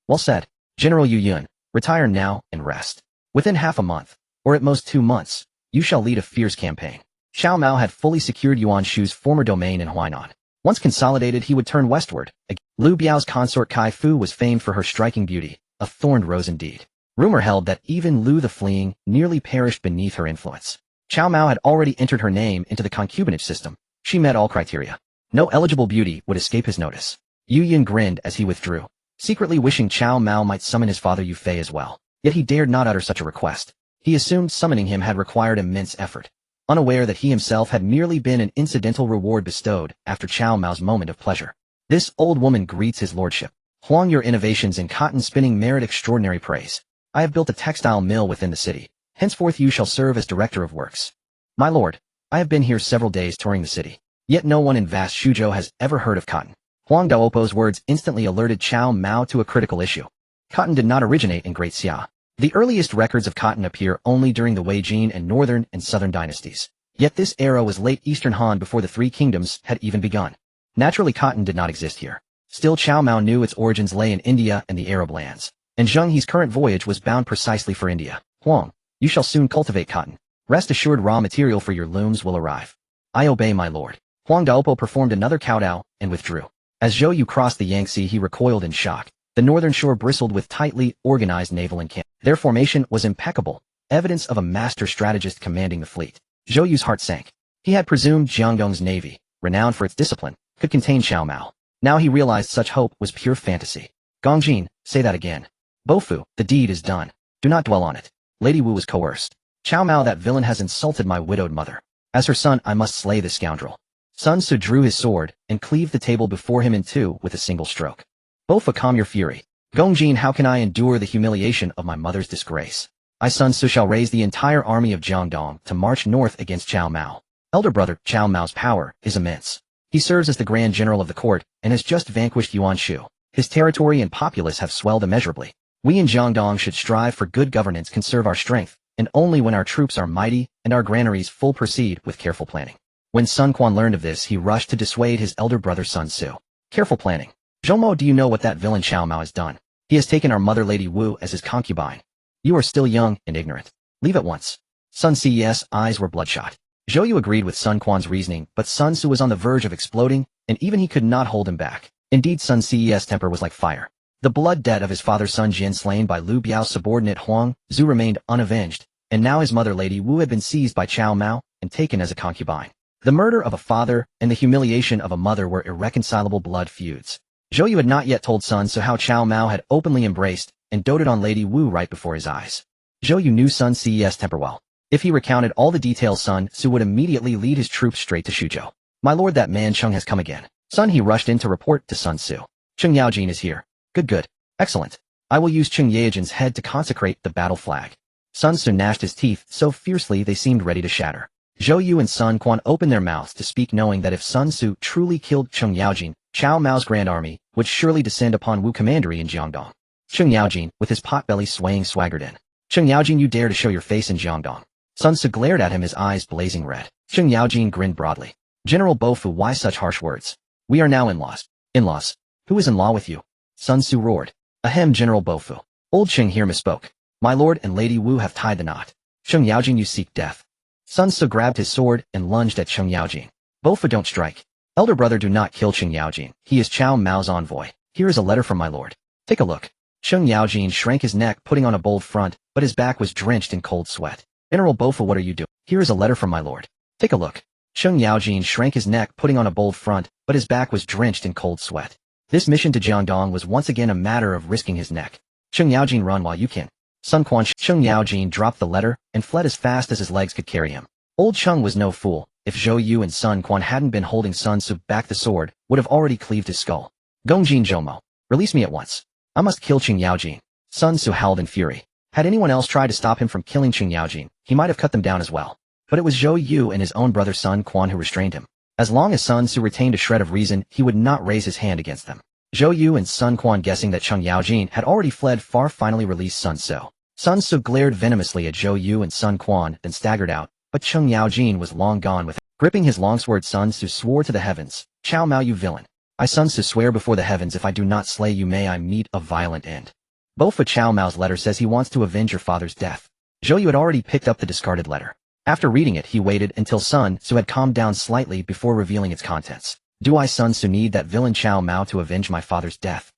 Well said, General Yu Yun. Retire now and rest. Within half a month, or at most 2 months, you shall lead a fierce campaign. Cao Mao had fully secured Yuan Shu's former domain in Huainan. Once consolidated, he would turn westward. Liu Biao's consort Kai Fu was famed for her striking beauty, a thorned rose indeed. Rumor held that even Liu the Fleeing nearly perished beneath her influence. Cao Mao had already entered her name into the concubinage system. She met all criteria. No eligible beauty would escape his notice. Yu Yun grinned as he withdrew, secretly wishing Cao Mao might summon his father Yu Fei as well. Yet he dared not utter such a request. He assumed summoning him had required immense effort, unaware that he himself had merely been an incidental reward bestowed after Cao Mao's moment of pleasure. This old woman greets his lordship. Huang, your innovations in cotton spinning merit extraordinary praise. I have built a textile mill within the city. Henceforth you shall serve as director of works. My lord, I have been here several days touring the city. Yet no one in vast Shuzhou has ever heard of cotton. Huang Daopo's words instantly alerted Cao Mao to a critical issue. Cotton did not originate in Great Xia. The earliest records of cotton appear only during the Wei Jin and Northern and Southern dynasties. Yet this era was late Eastern Han before the Three Kingdoms had even begun. Naturally, cotton did not exist here. Still, Cao Mao knew its origins lay in India and the Arab lands, and Zhang He's current voyage was bound precisely for India. Huang, you shall soon cultivate cotton. Rest assured raw material for your looms will arrive. I obey, my lord. Huang Daopo performed another kowtow and withdrew. As Zhou Yu crossed the Yangtze, he recoiled in shock. The northern shore bristled with tightly organized naval encampment. Their formation was impeccable, evidence of a master strategist commanding the fleet. Zhou Yu's heart sank. He had presumed Jiangdong's navy, renowned for its discipline, could contain Cao Mao. Now he realized such hope was pure fantasy. Gongjin, say that again. Bofu, the deed is done. Do not dwell on it. Lady Wu was coerced. Cao Mao, that villain, has insulted my widowed mother. As her son, I must slay this scoundrel. Sun Tzu drew his sword and cleaved the table before him in two with a single stroke. Bofu, calm your fury. Gongjin, how can I endure the humiliation of my mother's disgrace? I, Sun Tzu, shall raise the entire army of Jiangdong to march north against Cao Mao. Elder brother, Cao Mao's power is immense. He serves as the Grand General of the court and has just vanquished Yuan Shu. His territory and populace have swelled immeasurably. We in Jiangdong should strive for good governance, conserve our strength, and only when our troops are mighty and our granaries full proceed with careful planning. When Sun Quan learned of this, he rushed to dissuade his elder brother Sun Tzu. Careful planning. Zhongmo, do you know what that villain Cao Mao has done? He has taken our mother Lady Wu as his concubine. You are still young and ignorant. Leave at once. Sun Tzu's eyes were bloodshot. Zhou Yu agreed with Sun Quan's reasoning, but Sun Tzu was on the verge of exploding, and even he could not hold him back. Indeed, Sun Tzu's temper was like fire. The blood debt of his father Sun Jian slain by Liu Biao's subordinate Huang Zhu remained unavenged, and now his mother Lady Wu had been seized by Cao Mao and taken as a concubine. The murder of a father and the humiliation of a mother were irreconcilable blood feuds. Zhou Yu had not yet told Sun Tzu how Cao Mao had openly embraced and doted on Lady Wu right before his eyes. Zhou Yu knew Sun Tzu's temper well. If he recounted all the details, Sun Tzu would immediately lead his troops straight to Shuzhou. My lord, that man Cheng has come again. Sun, he rushed in to report to Sun Tzu. Cheng Yaojin is here. Good. Excellent. I will use Cheng Yaojin's head to consecrate the battle flag. Sun Tzu gnashed his teeth so fiercely they seemed ready to shatter. Zhou Yu and Sun Quan opened their mouths to speak, knowing that if Sun Tzu truly killed Cheng Yaojin, Cao Mao's grand army would surely descend upon Wu commandery in Jiangdong. Cheng Yaojin, with his potbelly swaying, swaggered in. Cheng Yaojin, you dare to show your face in Jiangdong? Sun Tzu glared at him, his eyes blazing red. Cheng Yaojin grinned broadly. General Bofu, why such harsh words? We are now in-laws. In-laws? Who is in law with you? Sun Tzu roared. Ahem, General Bofu. Old Cheng here misspoke. My lord and Lady Wu have tied the knot. Cheng Yaojin, you seek death. Sun Tzu grabbed his sword and lunged at Cheng Yaojin. Bofu, don't strike. Elder brother, do not kill Cheng Yaojin. He is Cao Mao's envoy. Here is a letter from my lord. Take a look. Cheng Yaojin shrank his neck, putting on a bold front, but his back was drenched in cold sweat. General Bofu, what are you doing? Here is a letter from my lord. Take a look. Cheng Yaojin shrank his neck, putting on a bold front, but his back was drenched in cold sweat. This mission to Jiangdong was once again a matter of risking his neck. Cheng Yaojin, run while you can. Sun Quan. Cheng Yaojin dropped the letter and fled as fast as his legs could carry him. Old Cheng was no fool. If Zhou Yu and Sun Quan hadn't been holding Sun Tzu back, the sword would have already cleaved his skull. Gongjin Zhoumo, release me at once. I must kill Cheng Yaojin. Sun Tzu howled in fury. Had anyone else tried to stop him from killing Cheng Yaojin, he might have cut them down as well. But it was Zhou Yu and his own brother Sun Quan who restrained him. As long as Sun Tzu retained a shred of reason, he would not raise his hand against them. Zhou Yu and Sun Quan, guessing that Cheng Yaojin had already fled far, finally released Sun Tzu. Sun Tzu glared venomously at Zhou Yu and Sun Quan, then staggered out, but Cheng Yaojin was long gone with him. Gripping his longsword, Sun Tzu swore to the heavens, Cao Mao, you villain. I, Sun Tzu, swear before the heavens, if I do not slay you, may I meet a violent end. Bofu, Cao Mao's letter says he wants to avenge your father's death. Zhou Yu had already picked up the discarded letter. After reading it, he waited until Sun Tzu had calmed down slightly before revealing its contents. Do I, Sun Tzu, need that villain Cao Mao to avenge my father's death?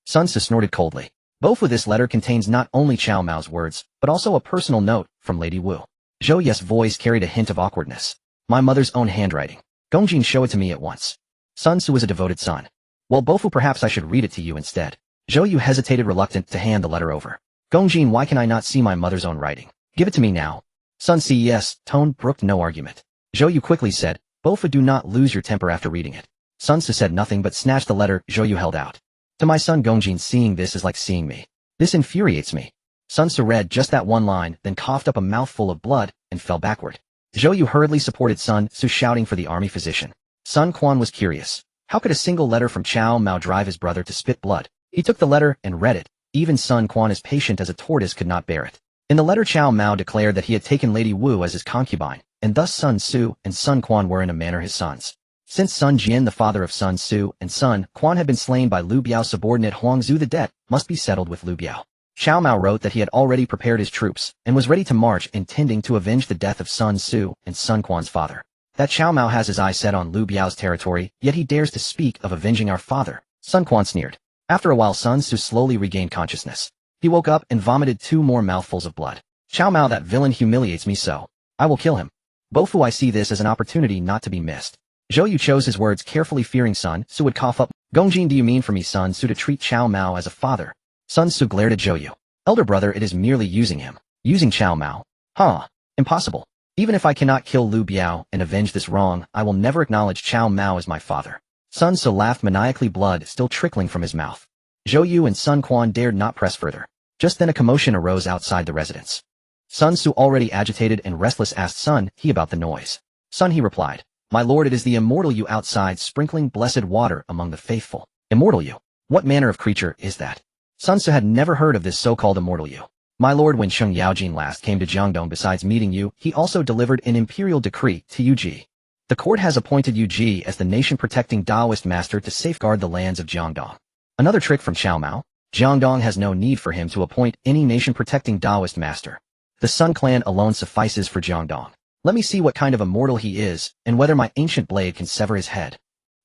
Sun Tzu snorted coldly. Bofu, this letter contains not only Cao Mao's words, but also a personal note from Lady Wu. Zhou Yu's voice carried a hint of awkwardness. My mother's own handwriting. Gongjin, show it to me at once. Sun Tzu was a devoted son. Well, Bofu, perhaps I should read it to you instead. Zhou Yu hesitated, reluctant to hand the letter over. Gongjin, why can I not see my mother's own writing? Give it to me now. Sun Tzu's tone brooked no argument. Zhou Yu quickly said, Bofu, do not lose your temper after reading it. Sun Tzu said nothing but snatched the letter Zhou Yu held out. To my son Gongjin, seeing this is like seeing me. This infuriates me. Sun Tzu read just that one line, then coughed up a mouthful of blood and fell backward. Zhou Yu hurriedly supported Sun Tzu, shouting for the army physician. Sun Quan was curious. How could a single letter from Cao Mao drive his brother to spit blood? He took the letter and read it. Even Sun Quan, as patient as a tortoise, could not bear it. In the letter, Cao Mao declared that he had taken Lady Wu as his concubine, and thus Sun Tzu and Sun Quan were in a manner his sons. Since Sun Jian, the father of Sun Tzu and Sun Quan, had been slain by Liu Biao's subordinate Huang Zhu, the debt must be settled with Liu Biao. Cao Mao wrote that he had already prepared his troops and was ready to march, intending to avenge the death of Sun Tzu and Sun Quan's father. That Cao Mao has his eyes set on Liu Biao's territory, yet he dares to speak of avenging our father, Sun Quan sneered. After a while, Sun Tzu slowly regained consciousness. He woke up and vomited 2 more mouthfuls of blood. Cao Mao, that villain humiliates me so. I will kill him. Both I see this as an opportunity not to be missed. Zhou Yu chose his words carefully, fearing Sun Tzu would cough up. Gongjin, do you mean for me, Sun Tzu, to treat Cao Mao as a father? Sun Tzu glared at Zhou Yu. Elder brother, it is merely using him. Using Cao Mao? Huh. Impossible. Even if I cannot kill Liu Biao and avenge this wrong, I will never acknowledge Cao Mao as my father. Sun Tzu laughed maniacally, blood still trickling from his mouth. Zhou Yu and Sun Quan dared not press further. Just then a commotion arose outside the residence. Sun Tzu, already agitated and restless, asked Sun He about the noise. Sun He replied, My lord, it is the immortal Yu outside sprinkling blessed water among the faithful. Immortal Yu? What manner of creature is that? Sun Tzu had never heard of this so-called immortal Yu. My lord, when Sheng Yaojin last came to Jiangdong, besides meeting you, he also delivered an imperial decree to Yu Ji. The court has appointed Yu Ji as the nation-protecting Taoist master to safeguard the lands of Jiangdong. Another trick from Cao Mao. Jiangdong has no need for him to appoint any nation-protecting Taoist master. The Sun clan alone suffices for Jiangdong. Let me see what kind of immortal he is, and whether my ancient blade can sever his head.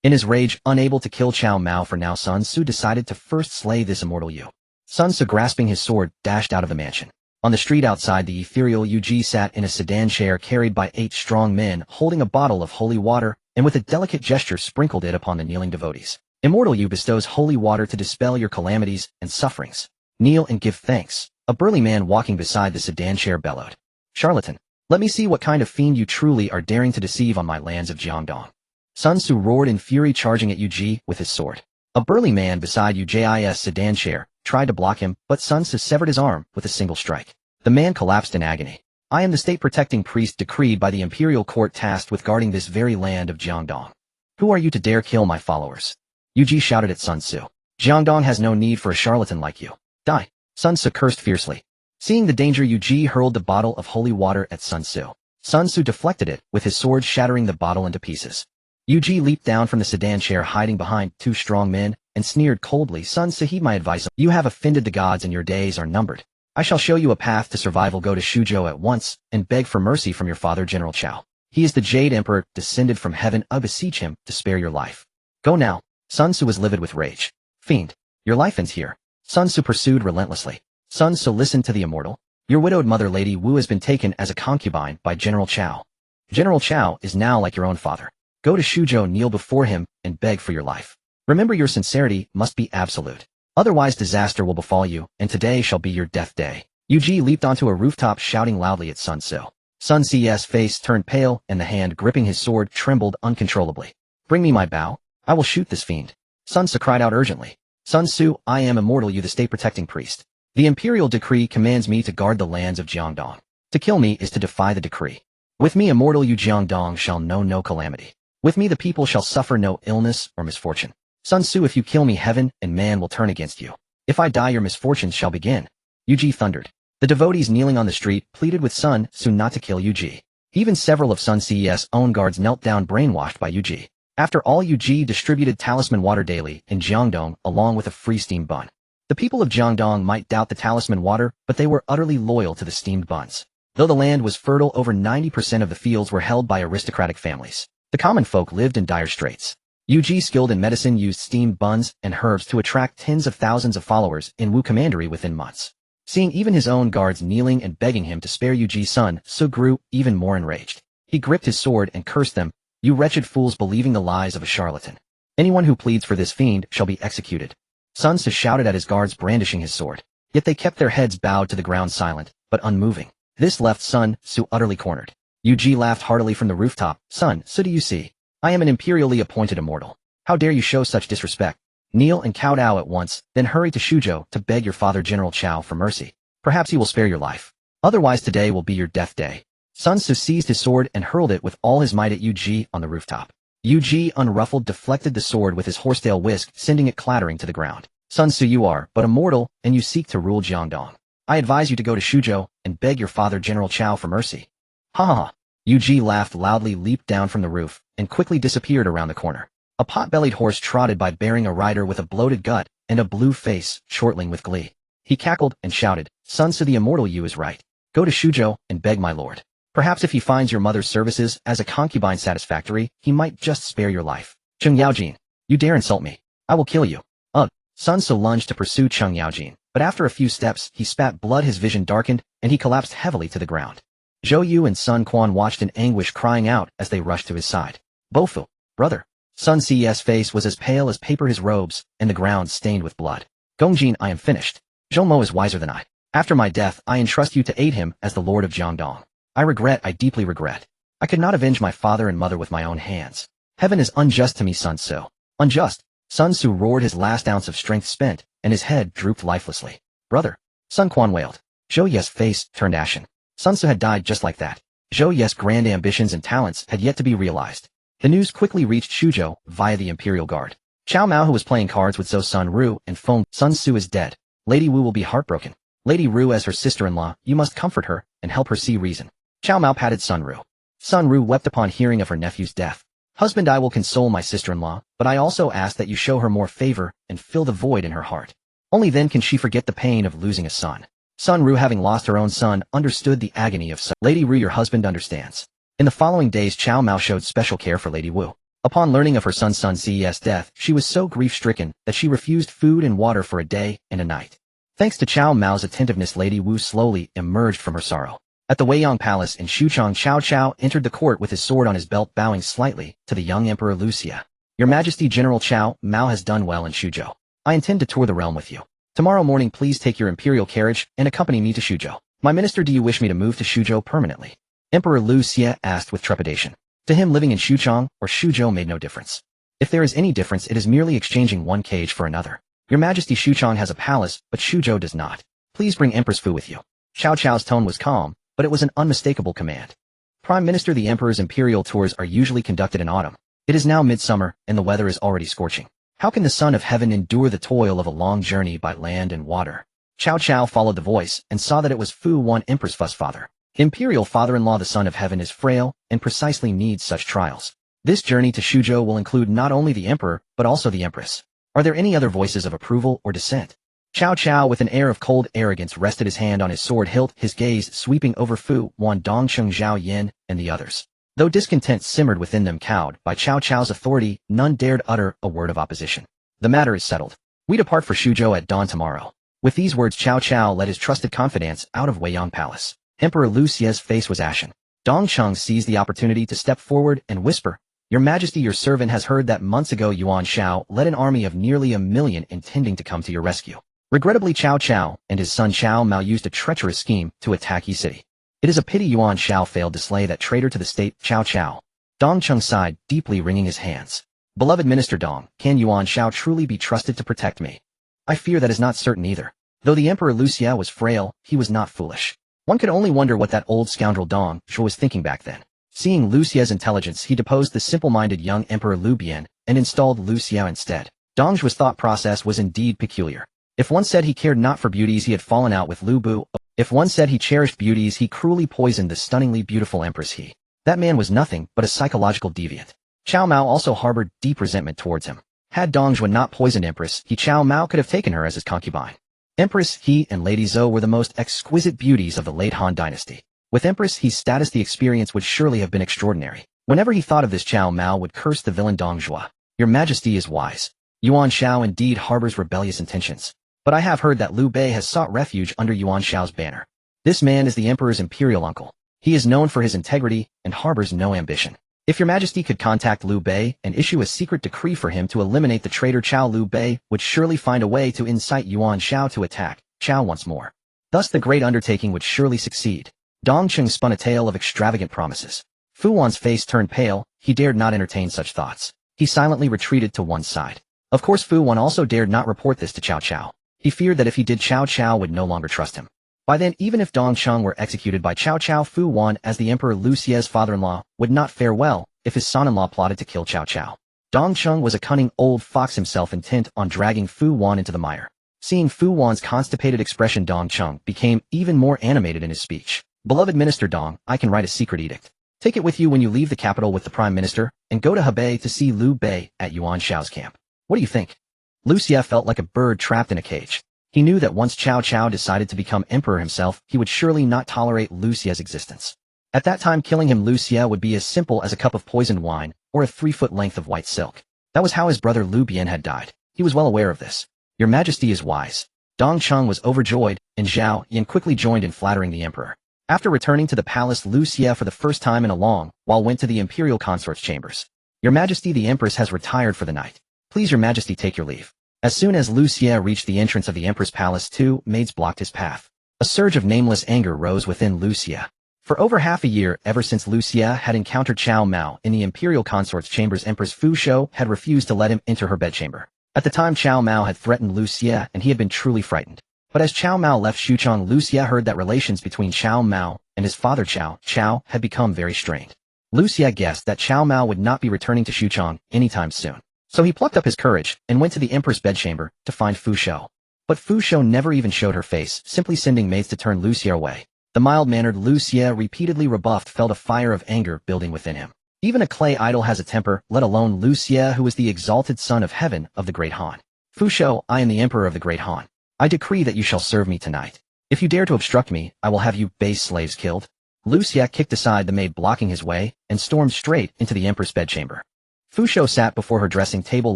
In his rage, unable to kill Cao Mao for now, Sun Tzu decided to first slay this immortal Yu. Sun Tzu, grasping his sword, dashed out of the mansion. On the street outside, the ethereal Yu Ji sat in a sedan chair carried by 8 strong men, holding a bottle of holy water, and with a delicate gesture sprinkled it upon the kneeling devotees. Immortal Yu bestows holy water to dispel your calamities and sufferings. Kneel and give thanks. A burly man walking beside the sedan chair bellowed. Charlatan, let me see what kind of fiend you truly are, daring to deceive on my lands of Jiangdong. Sun Tzu roared in fury, charging at Yu Ji with his sword. A burly man beside Yu Ji's sedan chair tried to block him, but Sun Tzu severed his arm with a single strike. The man collapsed in agony. I am the state-protecting priest decreed by the imperial court, tasked with guarding this very land of Jiangdong. Who are you to dare kill my followers? Yu Ji shouted at Sun Tzu. Jiangdong has no need for a charlatan like you. Die. Sun Tzu cursed fiercely. Seeing the danger, Yu Ji hurled the bottle of holy water at Sun Tzu. Sun Tzu deflected it with his sword, shattering the bottle into pieces. Yu Ji leaped down from the sedan chair, hiding behind 2 strong men, and sneered coldly. Sun Tzu, heed my advice. You have offended the gods and your days are numbered. I shall show you a path to survival. Go to Shuzhou at once and beg for mercy from your father, General Cao. He is the Jade Emperor, descended from heaven. I beseech him to spare your life. Go now. Sun Tzu was livid with rage. Fiend, your life ends here. Sun Tzu pursued relentlessly. Sun Tzu, listen to the immortal. Your widowed mother, Lady Wu, has been taken as a concubine by General Cao. General Cao is now like your own father. Go to Shuzhou, kneel before him, and beg for your life. Remember, your sincerity must be absolute. Otherwise disaster will befall you, and today shall be your death day. Yu Ji leaped onto a rooftop, shouting loudly at Sun Tzu. Sun Tzu's face turned pale, and the hand gripping his sword trembled uncontrollably. Bring me my bow. I will shoot this fiend. Sun Tzu cried out urgently. Sun Tzu, I am immortal Yu, the state-protecting priest. The imperial decree commands me to guard the lands of Jiangdong. To kill me is to defy the decree. With me, immortal Yu, Jiangdong shall know no calamity. With me, the people shall suffer no illness or misfortune. Sun Tzu, if you kill me, heaven and man will turn against you. If I die, your misfortunes shall begin. Yu Ji thundered. The devotees kneeling on the street pleaded with Sun Tzu not to kill Yu Ji. Even several of Sun Tzu's own guards knelt down, brainwashed by Yu Ji. After all, Yu Ji distributed talisman water daily in Jiangdong along with a free steamed bun. The people of Jiangdong might doubt the talisman water, but they were utterly loyal to the steamed buns. Though the land was fertile, over 90% of the fields were held by aristocratic families. The common folk lived in dire straits. Yu Ji, skilled in medicine, used steamed buns and herbs to attract tens of thousands of followers in Wu commandery within months. Seeing even his own guards kneeling and begging him to spare Yu Ji, Sun Tzu grew even more enraged. He gripped his sword and cursed them. You wretched fools, believing the lies of a charlatan. Anyone who pleads for this fiend shall be executed. Sun Tzu shouted at his guards, brandishing his sword. Yet they kept their heads bowed to the ground, silent, but unmoving. This left Sun Tzu utterly cornered. Yu Ji laughed heartily from the rooftop. Sun Tzu, do you see? I am an imperially appointed immortal. How dare you show such disrespect? Kneel and kowtow at once, then hurry to Shuzhou to beg your father, General Cao, for mercy. Perhaps he will spare your life. Otherwise today will be your death day. Sun Tzu seized his sword and hurled it with all his might at Yu Ji on the rooftop. Yu Ji, unruffled, deflected the sword with his horsetail whisk, sending it clattering to the ground. Sun Tzu, you are but a mortal, and you seek to rule Jiangdong. I advise you to go to Shuzhou and beg your father General Cao for mercy. Ha ha ha. Yu Ji laughed loudly, leaped down from the roof, and quickly disappeared around the corner. A pot-bellied horse trotted by bearing a rider with a bloated gut and a blue face, chortling with glee. He cackled and shouted, Sun Tzu the immortal, you is right. Go to Shuzhou and beg my lord. Perhaps if he finds your mother's services as a concubine satisfactory, he might just spare your life. Cheng Yaojin, you dare insult me. I will kill you. Ugh. Sun Tzu lunged to pursue Cheng Yaojin, but after a few steps, he spat blood, his vision darkened, and he collapsed heavily to the ground. Zhou Yu and Sun Quan watched in anguish, crying out as they rushed to his side. Bofu, brother. Sun Ce's face was as pale as paper, his robes, and the ground stained with blood. Gongjin, I am finished. Zhou Mo is wiser than I. After my death, I entrust you to aid him as the lord of Jiangdong. I deeply regret. I could not avenge my father and mother with my own hands. Heaven is unjust to me, Sun Tzu. Unjust? Sun Tzu roared, his last ounce of strength spent, and his head drooped lifelessly. Brother. Sun Quan wailed. Zhou Ye's face turned ashen. Sun Tzu had died just like that. Zhou Ye's grand ambitions and talents had yet to be realized. The news quickly reached Shuzhou via the Imperial Guard. Cao Mao, who was playing cards with Zhou Sun Ru, informed Sun Tzu is dead. Lady Wu will be heartbroken. Lady Ru, as her sister-in-law, you must comfort her and help her see reason. Cao Mao patted Sun Ru. Sun Ru wept upon hearing of her nephew's death. Husband, I will console my sister-in-law, but I also ask that you show her more favor and fill the void in her heart. Only then can she forget the pain of losing a son. Sun Ru, having lost her own son, understood the agony of Lady Ru, your husband understands. In the following days, Cao Mao showed special care for Lady Wu. Upon learning of her son Sun Ce's death, she was so grief-stricken that she refused food and water for a day and a night. Thanks to Cao Mao's attentiveness, Lady Wu slowly emerged from her sorrow. At the Weiyang Palace in Xuchang, Cao Cao entered the court with his sword on his belt, bowing slightly to the young Emperor Lucia. Your Majesty, General Cao Mao has done well in Shuzhou. I intend to tour the realm with you. Tomorrow morning, please take your imperial carriage and accompany me to Shuzhou. My minister, do you wish me to move to Shuzhou permanently? Emperor Lucia asked with trepidation. To him, living in Xuchang or Shuzhou made no difference. If there is any difference, it is merely exchanging one cage for another. Your Majesty, Xuchang has a palace, but Shuzhou does not. Please bring Empress Fu with you. Cao Cao's tone was calm, but it was an unmistakable command. Prime Minister, the Emperor's imperial tours are usually conducted in autumn. It is now midsummer, and the weather is already scorching. How can the son of heaven endure the toil of a long journey by land and water? Cao Cao followed the voice and saw that it was Fu Wan, Empress Fu's father. Imperial father-in-law, the son of heaven, is frail and precisely needs such trials. This journey to Shuzhou will include not only the emperor, but also the empress. Are there any other voices of approval or dissent? Cao Cao, with an air of cold arrogance, rested his hand on his sword hilt, his gaze sweeping over Fu Wan, Dongcheng, Zhao Yin, and the others. Though discontent simmered within them, cowed by Cao Cao's authority, none dared utter a word of opposition. The matter is settled. We depart for Shuzhou at dawn tomorrow. With these words, Cao Cao led his trusted confidants out of Weiyang Palace. Emperor Lucia's face was ashen. Dongcheng seized the opportunity to step forward and whisper, Your Majesty, your servant has heard that months ago Yuan Shao led an army of nearly 1 million intending to come to your rescue. Regrettably, Cao Cao and his son Cao Mao used a treacherous scheme to attack Yi City. It is a pity Yuan Shao failed to slay that traitor to the state, Cao Cao. Dongcheng sighed, deeply wringing his hands. Beloved Minister Dong, can Yuan Shao truly be trusted to protect me? I fear that is not certain either. Though the Emperor Lucia was frail, he was not foolish. One could only wonder what that old scoundrel Dong Zhuo was thinking back then. Seeing Lucia's intelligence, he deposed the simple-minded young Emperor Lu Bian and installed Lucia instead. Dong Zhuo's thought process was indeed peculiar. If one said he cared not for beauties, he had fallen out with Lu Bu. If one said he cherished beauties, he cruelly poisoned the stunningly beautiful Empress He. That man was nothing but a psychological deviant. Cao Mao also harbored deep resentment towards him. Had Dong Zhuo not poisoned Empress He, Cao Mao could have taken her as his concubine. Empress He and Lady Zou were the most exquisite beauties of the late Han dynasty. With Empress He's status, the experience would surely have been extraordinary. Whenever he thought of this, Cao Mao would curse the villain Dong Zhuo. Your Majesty is wise. Yuan Shao indeed harbors rebellious intentions. But I have heard that Liu Bei has sought refuge under Yuan Shao's banner. This man is the Emperor's imperial uncle. He is known for his integrity and harbors no ambition. If your Majesty could contact Liu Bei and issue a secret decree for him to eliminate the traitor Cao, Liu Bei would surely find a way to incite Yuan Shao to attack Cao once more. Thus the great undertaking would surely succeed. Dongcheng spun a tale of extravagant promises. Fu Wan's face turned pale, he dared not entertain such thoughts. He silently retreated to one side. Of course Fu Wan also dared not report this to Cao Cao. He feared that if he did, Cao Cao would no longer trust him. By then, even if Dong Cheng were executed by Cao Cao, Fu Wan as the Emperor Lu Xie's father-in-law would not fare well if his son-in-law plotted to kill Cao Cao. Dong Cheng was a cunning old fox himself, intent on dragging Fu Wan into the mire. Seeing Fu Wan's constipated expression, Dong Cheng became even more animated in his speech. Beloved Minister Dong, I can write a secret edict. Take it with you when you leave the capital with the Prime Minister, and go to Hebei to see Liu Bei at Yuan Shao's camp. What do you think? Lu Xie felt like a bird trapped in a cage. He knew that once Cao Cao decided to become emperor himself, he would surely not tolerate Lu Xie's existence. At that time, killing him, Lu Xie would be as simple as a cup of poisoned wine or a 3-foot length of white silk. That was how his brother Lu Bian had died. He was well aware of this. Your Majesty is wise. Dong Cheng was overjoyed, and Zhao Yan quickly joined in flattering the emperor. After returning to the palace, Lu Xie for the first time in a long while went to the imperial consort's chambers. Your Majesty, the empress has retired for the night. Please, Your Majesty, take your leave. As soon as Lu Xie reached the entrance of the emperor's palace, 2 maids blocked his path. A surge of nameless anger rose within Lu Xie. For over half a year, ever since Lu Xie had encountered Cao Mao in the imperial consort's chambers, Empress Fu Shou had refused to let him enter her bedchamber. At the time, Cao Mao had threatened Lu Xie, and he had been truly frightened. But as Cao Mao left Xuchang, Lu Xie heard that relations between Cao Mao and his father Cao Cao had become very strained. Lu Xie guessed that Cao Mao would not be returning to Xuchang anytime soon. So he plucked up his courage and went to the emperor's bedchamber to find Fu Shou. But Fu Shou never even showed her face, simply sending maids to turn Lu Xie away. The mild-mannered Lu Xie, repeatedly rebuffed, felt a fire of anger building within him. Even a clay idol has a temper, let alone Lu Xie, who is the exalted son of heaven of the Great Han. Fu Shou, I am the emperor of the Great Han. I decree that you shall serve me tonight. If you dare to obstruct me, I will have you base slaves killed. Lu Xie kicked aside the maid blocking his way and stormed straight into the emperor's bedchamber. Fu Shou sat before her dressing table,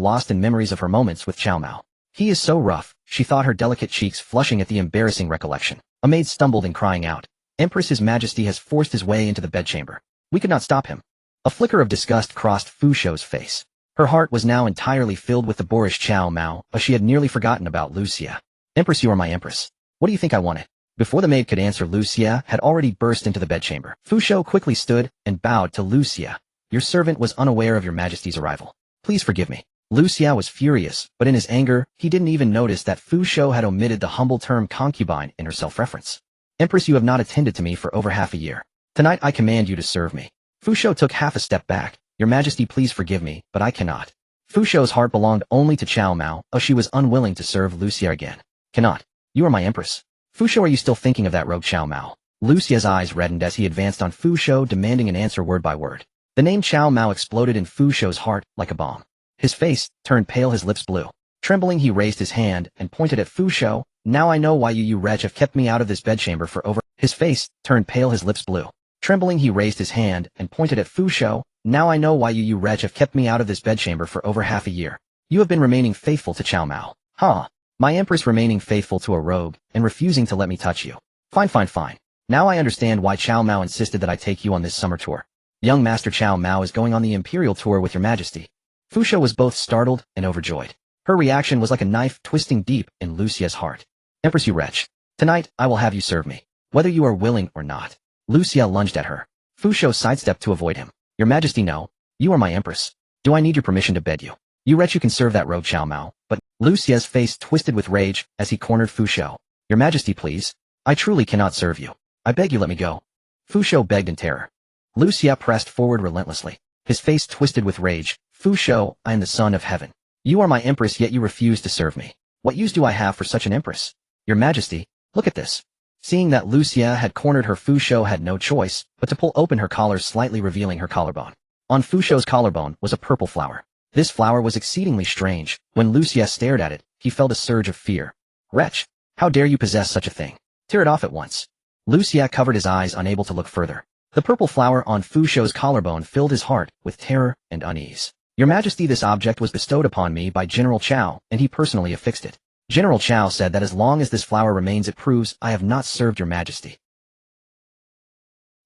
lost in memories of her moments with Cao Mao. He is so rough, she thought, her delicate cheeks flushing at the embarrassing recollection. A maid stumbled in, crying out, Empress, His Majesty has forced his way into the bedchamber. We could not stop him. A flicker of disgust crossed Fu Shou's face. Her heart was now entirely filled with the boorish Cao Mao, but she had nearly forgotten about Lu Xie. Empress, you are my empress. What do you think I wanted? Before the maid could answer, Lu Xie had already burst into the bedchamber. Fu Shou quickly stood and bowed to Lu Xie. Your servant was unaware of your Majesty's arrival. Please forgive me. Lu Xie was furious, but in his anger, he didn't even notice that Fu Shou had omitted the humble term concubine in her self-reference. Empress, you have not attended to me for over half a year. Tonight I command you to serve me. Fu Shou took half a step back. Your Majesty, please forgive me, but I cannot. Fu Shou's heart belonged only to Cao Mao, oh, she was unwilling to serve Lu Xie again. Cannot. You are my empress. Fu Shou, are you still thinking of that rogue Cao Mao? Lu Xie's eyes reddened as he advanced on Fu Shou, demanding an answer word by word. The name Cao Mao exploded in Fu Shou's heart like a bomb. His face turned pale, his lips blue. Trembling, he raised his hand and pointed at Fu Shou. Now I know why you wretch have kept me out of this bedchamber for over... His face turned pale, his lips blue. Trembling, he raised his hand and pointed at Fu Shou. Now I know why you wretch have kept me out of this bedchamber for over half a year. You have been remaining faithful to Cao Mao. Huh. My empress remaining faithful to a rogue and refusing to let me touch you. Fine. Now I understand why Cao Mao insisted that I take you on this summer tour. Young Master Cao Mao is going on the imperial tour with your Majesty. Fu Shou was both startled and overjoyed. Her reaction was like a knife twisting deep in Lu Xie's heart. Empress, you wretch. Tonight, I will have you serve me, whether you are willing or not. Lu Xie lunged at her. Fu Shou sidestepped to avoid him. Your Majesty, no. You are my empress. Do I need your permission to bed you? You wretch, you can serve that rogue Cao Mao, but... Lu Xie's face twisted with rage as he cornered Fu Shou. Your Majesty, please. I truly cannot serve you. I beg you, let me go. Fu Shou begged in terror. Lu Xie pressed forward relentlessly. His face twisted with rage. Fu Shou, I am the son of heaven. You are my empress, yet you refuse to serve me. What use do I have for such an empress? Your Majesty, look at this. Seeing that Lu Xie had cornered her, Fu Shou had no choice but to pull open her collar, slightly revealing her collarbone. On Fu Shou's collarbone was a purple flower. This flower was exceedingly strange. When Lu Xie stared at it, he felt a surge of fear. Wretch, how dare you possess such a thing? Tear it off at once. Lu Xie covered his eyes, unable to look further. The purple flower on Fu Shou's collarbone filled his heart with terror and unease. Your Majesty, this object was bestowed upon me by General Cao, and he personally affixed it. General Cao said that as long as this flower remains, it proves I have not served your Majesty.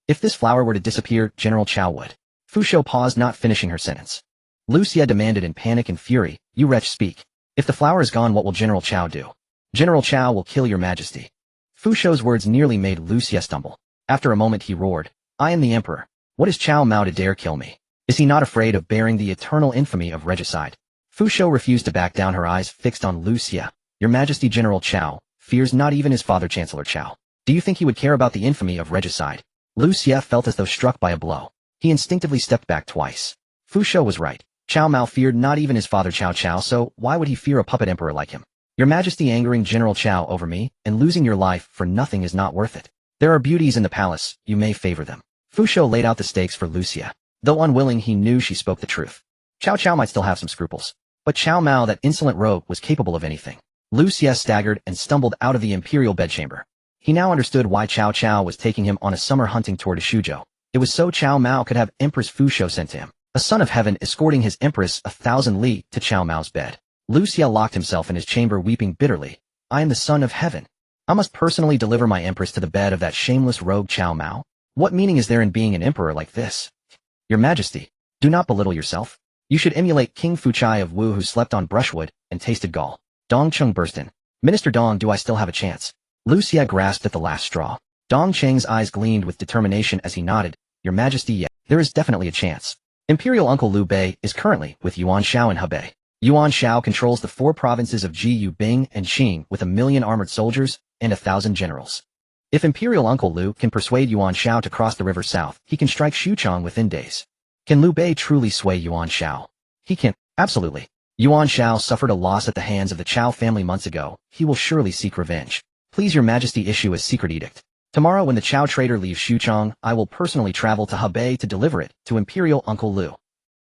If this flower were to disappear, General Cao would. Fu Shou paused, not finishing her sentence. Lu Xie demanded in panic and fury, you wretch, speak. If the flower is gone, what will General Cao do? General Cao will kill your Majesty. Fu Shou's words nearly made Lu Xie stumble. After a moment he roared, I am the emperor. What is Cao Mao to dare kill me? Is he not afraid of bearing the eternal infamy of regicide? Fu Shou refused to back down, her eyes fixed on Lu Xie. Your Majesty, General Cao fears not even his father, Chancellor Cao. Do you think he would care about the infamy of regicide? Lu Xie felt as though struck by a blow. He instinctively stepped back twice. Fu Shou was right. Cao Mao feared not even his father Cao Cao, so why would he fear a puppet emperor like him? Your Majesty, angering General Cao over me, and losing your life for nothing is not worth it. There are beauties in the palace, you may favor them. Fu Shou laid out the stakes for Lu Xie. Though unwilling, he knew she spoke the truth. Cao Cao might still have some scruples. But Cao Mao, that insolent rogue, was capable of anything. Lu Xie staggered and stumbled out of the imperial bedchamber. He now understood why Cao Cao was taking him on a summer hunting tour to Shuzhou. It was so Cao Mao could have Empress Fu Shou sent to him. A son of heaven escorting his empress 1,000 li to Cao Mao's bed. Lu Xie locked himself in his chamber weeping bitterly. I am the son of heaven. I must personally deliver my empress to the bed of that shameless rogue Cao Mao. What meaning is there in being an emperor like this? Your Majesty, do not belittle yourself. You should emulate King Fuchai of Wu, who slept on brushwood and tasted gall. Dong Cheng burst in. Minister Dong, do I still have a chance? Lu Xie grasped at the last straw. Dong Cheng's eyes gleamed with determination as he nodded. Your Majesty, yes, there is definitely a chance. Imperial uncle Liu Bei is currently with Yuan Shao in Hebei. Yuan Shao controls the 4 provinces of Ji, Bing, and Qing with 1,000,000 armored soldiers and 1,000 generals. If Imperial uncle Liu can persuade Yuan Shao to cross the river south, he can strike Xuchang within days. Can Liu Bei truly sway Yuan Shao? He can, absolutely. Yuan Shao suffered a loss at the hands of the Chao family months ago. He will surely seek revenge. Please, Your Majesty, issue a secret edict. Tomorrow when the Chao trader leaves Xuchang, I will personally travel to Hebei to deliver it to Imperial Uncle Liu.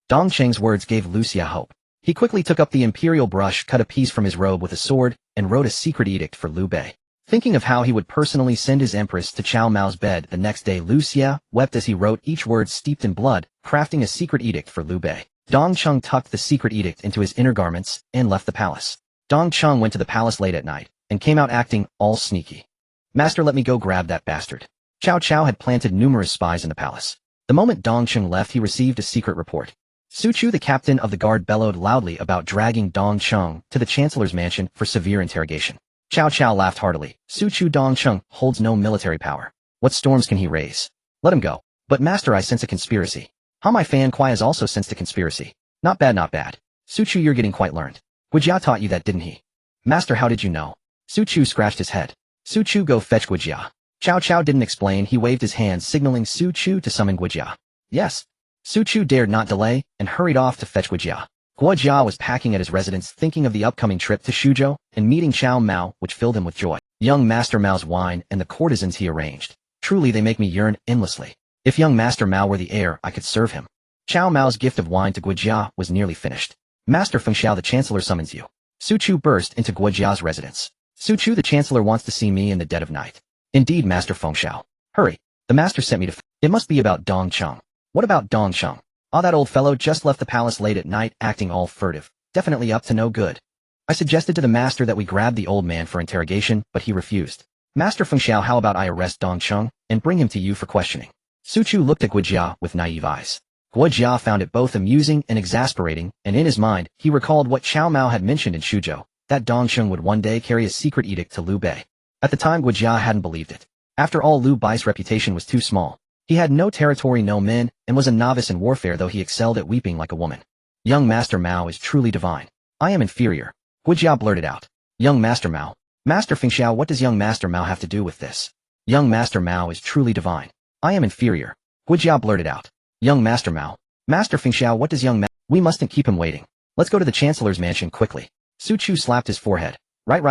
Dong Cheng's words gave Lu Xie hope. He quickly took up the imperial brush, cut a piece from his robe with a sword, and wrote a secret edict for Liu Bei. Thinking of how he would personally send his empress to Cao Mao's bed the next day, Lu Xie wept as he wrote each word steeped in blood, crafting a secret edict for Liu Bei. Dong Cheng tucked the secret edict into his inner garments and left the palace. Dong Cheng went to the palace late at night and came out acting all sneaky. Master, let me go grab that bastard. Cao Cao had planted numerous spies in the palace. The moment Dong Cheng left, he received a secret report. Su Chu, the captain of the guard, bellowed loudly about dragging Dong Cheng to the chancellor's mansion for severe interrogation. Cao Cao laughed heartily. Su Chu, Dong Cheng holds no military power. What storms can he raise? Let him go. But master, I sense a conspiracy. Ha, my fan Kuai has also sensed a conspiracy. Not bad, not bad. Su Chu, you're getting quite learned. Guijia taught you that, didn't he? Master, how did you know? Su Chu scratched his head. Su Chu, go fetch Guijia. Cao Cao didn't explain. He waved his hand, signaling Su Chu to summon Guijia. Yes. Su Chu dared not delay and hurried off to fetch Guijia. Guijia was packing at his residence, thinking of the upcoming trip to Shuzhou and meeting Cao Mao, which filled him with joy. Young Master Mao's wine and the courtesans he arranged. Truly, they make me yearn endlessly. If young Master Mao were the heir, I could serve him. Cao Mao's gift of wine to Guijia was nearly finished. Master Fengxiao, the chancellor summons you. Su Chu burst into Guijia's residence. Su Chu, the chancellor wants to see me in the dead of night. Indeed, Master Fengxiao. Hurry. The master sent me to... It must be about Dong Cheng. What about Dong Cheng? Ah, that old fellow just left the palace late at night, acting all furtive. Definitely up to no good. I suggested to the master that we grab the old man for interrogation, but he refused. Master Fengxiao, how about I arrest Dong Cheng and bring him to you for questioning? Su Chu looked at Guijia with naive eyes. Guijia found it both amusing and exasperating, and in his mind, he recalled what Cao Mao had mentioned in Shuzhou, that Dong Cheng would one day carry a secret edict to Liu Bei. At the time, Guijia hadn't believed it. After all, Liu Bei's reputation was too small. He had no territory, no men, and was a novice in warfare, though he excelled at weeping like a woman. Young Master Mao is truly divine. I am inferior. Guijia blurted out. Young Master Mao. Master Fengxiao, what does young Master Mao have to do with this? Young Master Mao is truly divine. I am inferior. Guijia blurted out. Young Master Mao. Master Fengxiao, what does young We mustn't keep him waiting. Let's go to the Chancellor's mansion quickly. Su Chu slapped his forehead. Right,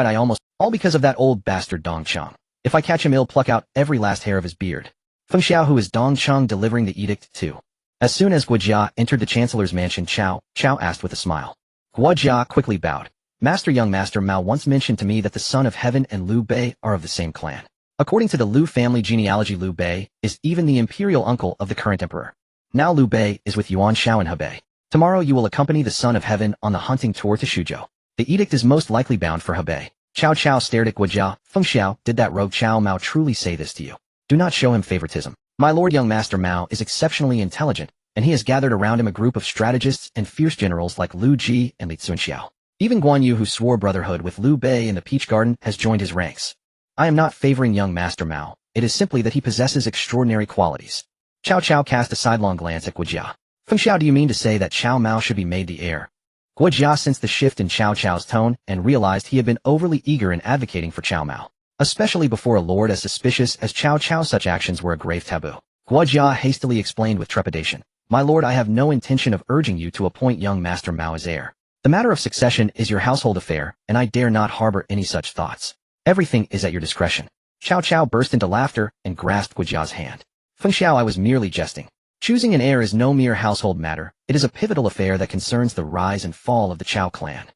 all because of that old bastard Dong Cheng. If I catch him, he'll pluck out every last hair of his beard. Fengxiao, who is Dong Cheng delivering the edict to? As soon as Guijia entered the Chancellor's mansion, Cao asked with a smile. Guijia quickly bowed. Master, young Master Mao once mentioned to me that the son of heaven and Liu Bei are of the same clan. According to the Liu family genealogy, Liu Bei is even the imperial uncle of the current emperor. Now Liu Bei is with Yuan Shao in Hebei. Tomorrow you will accompany the son of heaven on the hunting tour to Shuzhou. The edict is most likely bound for Hebei. Cao stared at Guijia. Fengxiao, did that rogue Cao Mao truly say this to you? Do not show him favoritism. My lord, young Master Mao is exceptionally intelligent, and he has gathered around him a group of strategists and fierce generals like Lu Ji and Li Cunxiao. Even Guan Yu, who swore brotherhood with Liu Bei in the Peach Garden, has joined his ranks. I am not favoring young Master Mao. It is simply that he possesses extraordinary qualities. Cao cast a sidelong glance at Guijia. Fengxiao, do you mean to say that Cao Mao should be made the heir? Guijia sensed the shift in Cao Cao's tone and realized he had been overly eager in advocating for Cao Mao. especially before a lord as suspicious as Cao Cao. Such actions were a grave taboo. Guojia hastily explained with trepidation, "My lord, I have no intention of urging you to appoint young Master Mao as heir. The matter of succession is your household affair, and I dare not harbor any such thoughts. Everything is at your discretion." Cao Cao burst into laughter and grasped Guojia's hand. "Feng Xiao, I was merely jesting. Choosing an heir is no mere household matter. It is a pivotal affair that concerns the rise and fall of the Cao clan."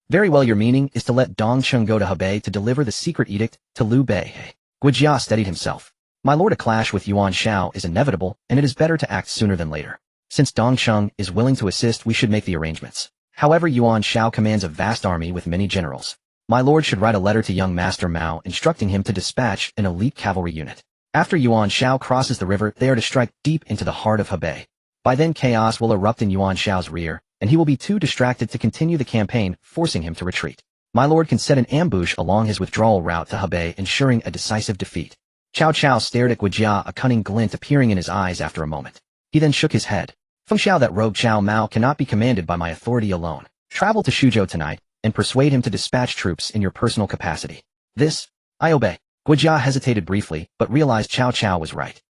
"Very well, your meaning is to let Dong Cheng go to Hebei to deliver the secret edict to Liu Bei." Guojia steadied himself. "My lord, a clash with Yuan Shao is inevitable, and it is better to act sooner than later. Since Dong Cheng is willing to assist, we should make the arrangements. However, Yuan Shao commands a vast army with many generals. My lord should write a letter to young Master Mao instructing him to dispatch an elite cavalry unit. After Yuan Shao crosses the river, they are to strike deep into the heart of Hebei. By then chaos will erupt in Yuan Shao's rear, and he will be too distracted to continue the campaign, forcing him to retreat. My lord can set an ambush along his withdrawal route to Hebei, ensuring a decisive defeat." Cao Cao stared at Guojia, a cunning glint appearing in his eyes after a moment. He then shook his head. "Feng Xiao, that rogue Cao Mao cannot be commanded by my authority alone. Travel to Suzhou tonight, and persuade him to dispatch troops in your personal capacity." "This, I obey." Guojia hesitated briefly, but realized Cao Cao was right.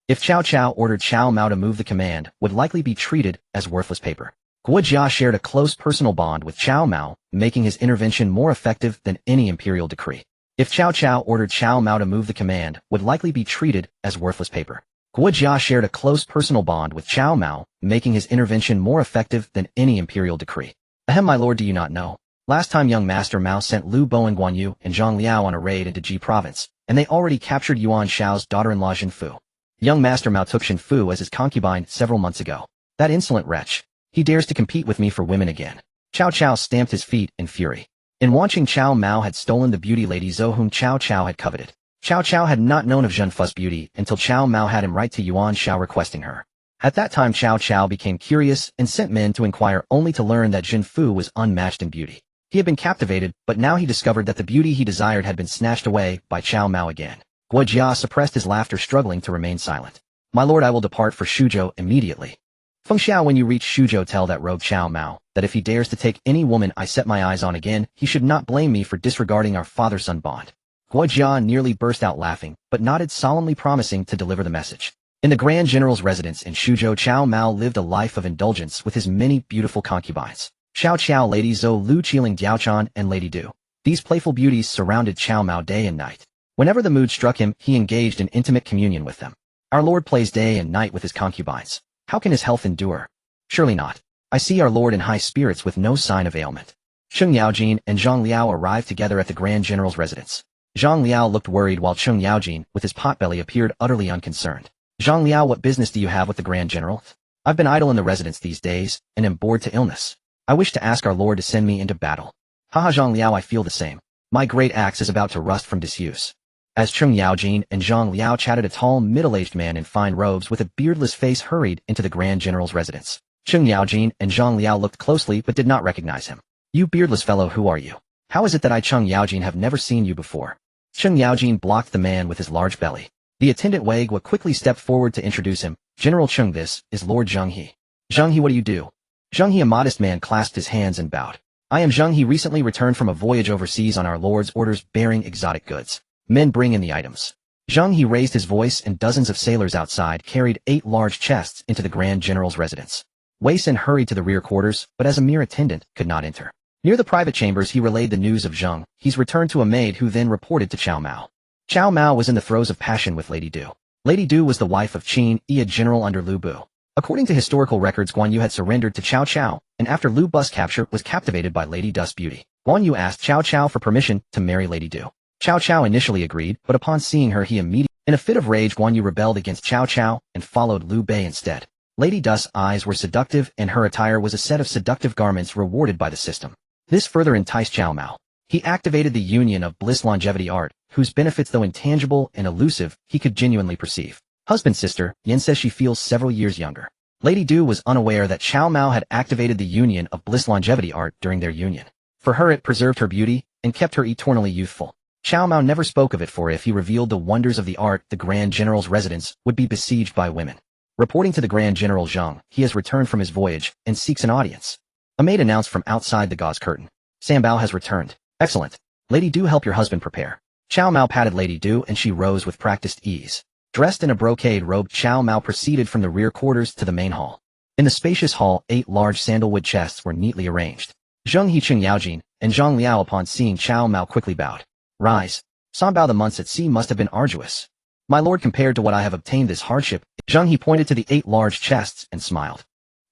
If Cao Cao ordered Cao Mao to move, the command would likely be treated as worthless paper. Guojia shared a close personal bond with Cao Mao, making his intervention more effective than any imperial decree. If Cao Cao ordered Cao Mao to move, the command would likely be treated as worthless paper. Guojia shared a close personal bond with Cao Mao, making his intervention more effective than any imperial decree. "Ahem, my lord, do you not know? Last time young Master Mao sent Liu Bo and Guan Yu and Zhang Liao on a raid into Ji province, and they already captured Yuan Shao's daughter-in-law Jinfu. Young Master Mao took Jinfu as his concubine several months ago. That insolent wretch. He dares to compete with me for women again." Cao Cao stamped his feet in fury. In watching Cao Mao had stolen the beauty Lady Zou whom Cao Cao had coveted. Cao Cao had not known of Jinfu's beauty until Cao Mao had him write to Yuan Shao requesting her. At that time Cao Cao became curious and sent men to inquire, only to learn that Jinfu was unmatched in beauty. He had been captivated, but now he discovered that the beauty he desired had been snatched away by Cao Mao again. Guojia suppressed his laughter, struggling to remain silent. "My lord, I will depart for Suzhou immediately. Feng Xiao, when you reach Suzhou, tell that rogue Cao Mao that if he dares to take any woman I set my eyes on again, he should not blame me for disregarding our father-son bond." Guojia nearly burst out laughing, but nodded solemnly, promising to deliver the message. In the Grand General's residence in Suzhou, Cao Mao lived a life of indulgence with his many beautiful concubines. Xiao Qiao, Lady Zou, Lu Qiling, Diaochan, and Lady Du. These playful beauties surrounded Cao Mao day and night. Whenever the mood struck him, he engaged in intimate communion with them. Our lord plays day and night with his concubines. How can his health endure? Surely not. I see our lord in high spirits with no sign of ailment. Cheng Yaojin and Zhang Liao arrived together at the Grand General's residence. Zhang Liao looked worried while Cheng Yaojin, with his potbelly, appeared utterly unconcerned. "Zhang Liao, what business do you have with the Grand General?" "I've been idle in the residence these days, and am bored to illness. I wish to ask our lord to send me into battle." "Haha, Zhang Liao, I feel the same. My great axe is about to rust from disuse." As Cheng Yaojin and Zhang Liao chatted, a tall, middle-aged man in fine robes with a beardless face hurried into the Grand General's residence. Cheng Yaojin and Zhang Liao looked closely but did not recognize him. "You beardless fellow, who are you? How is it that I, Cheng Yaojin, have never seen you before?" Cheng Yaojin blocked the man with his large belly. The attendant Wei Gua quickly stepped forward to introduce him. "General Cheng, this is Lord Zhang He." "Zhang He, what do you do?" Zhang He, a modest man, clasped his hands and bowed. "I am Zhang He, recently returned from a voyage overseas on our lord's orders bearing exotic goods. Men, bring in the items." Zhang He raised his voice, and dozens of sailors outside carried 8 large chests into the Grand General's residence. Wei Sin hurried to the rear quarters, but as a mere attendant, could not enter. Near the private chambers he relayed the news of Zhang He's return to a maid, who then reported to Cao Mao. Cao Mao was in the throes of passion with Lady Du. Lady Du was the wife of Qin Yi, a general under Liu Bu. According to historical records, Guan Yu had surrendered to Cao Cao, and after Liu Bu's capture was captivated by Lady Du's beauty. Guan Yu asked Cao Cao for permission to marry Lady Du. Cao Cao initially agreed, but upon seeing her he immediately, in a fit of rage, Guan Yu rebelled against Cao Cao and followed Liu Bei instead. Lady Du's eyes were seductive, and her attire was a set of seductive garments rewarded by the system. This further enticed Cao Mao. He activated the union of bliss longevity art, whose benefits, though intangible and elusive, he could genuinely perceive. Husband sister, Yen says she feels several years younger. Lady Du was unaware that Cao Mao had activated the union of bliss longevity art during their union. For her it preserved her beauty and kept her eternally youthful. Cao Mao never spoke of it, for if he revealed the wonders of the art, the Grand General's residence would be besieged by women. Reporting to the Grand General Zhang, he has returned from his voyage and seeks an audience. A maid announced from outside the gauze curtain. "Sam Bao has returned. Excellent. Lady Do, help your husband prepare. Cao Mao patted Lady Do and she rose with practiced ease. Dressed in a brocade robe, Cao Mao proceeded from the rear quarters to the main hall. In the spacious hall, 8 large sandalwood chests were neatly arranged. Zheng He, Cheng Yaojin, and Zhang Liao upon seeing Cao Mao quickly bowed. Rise. Sanbao, the months at sea must have been arduous. My lord, compared to what I have obtained this hardship. Zheng He pointed to the 8 large chests and smiled.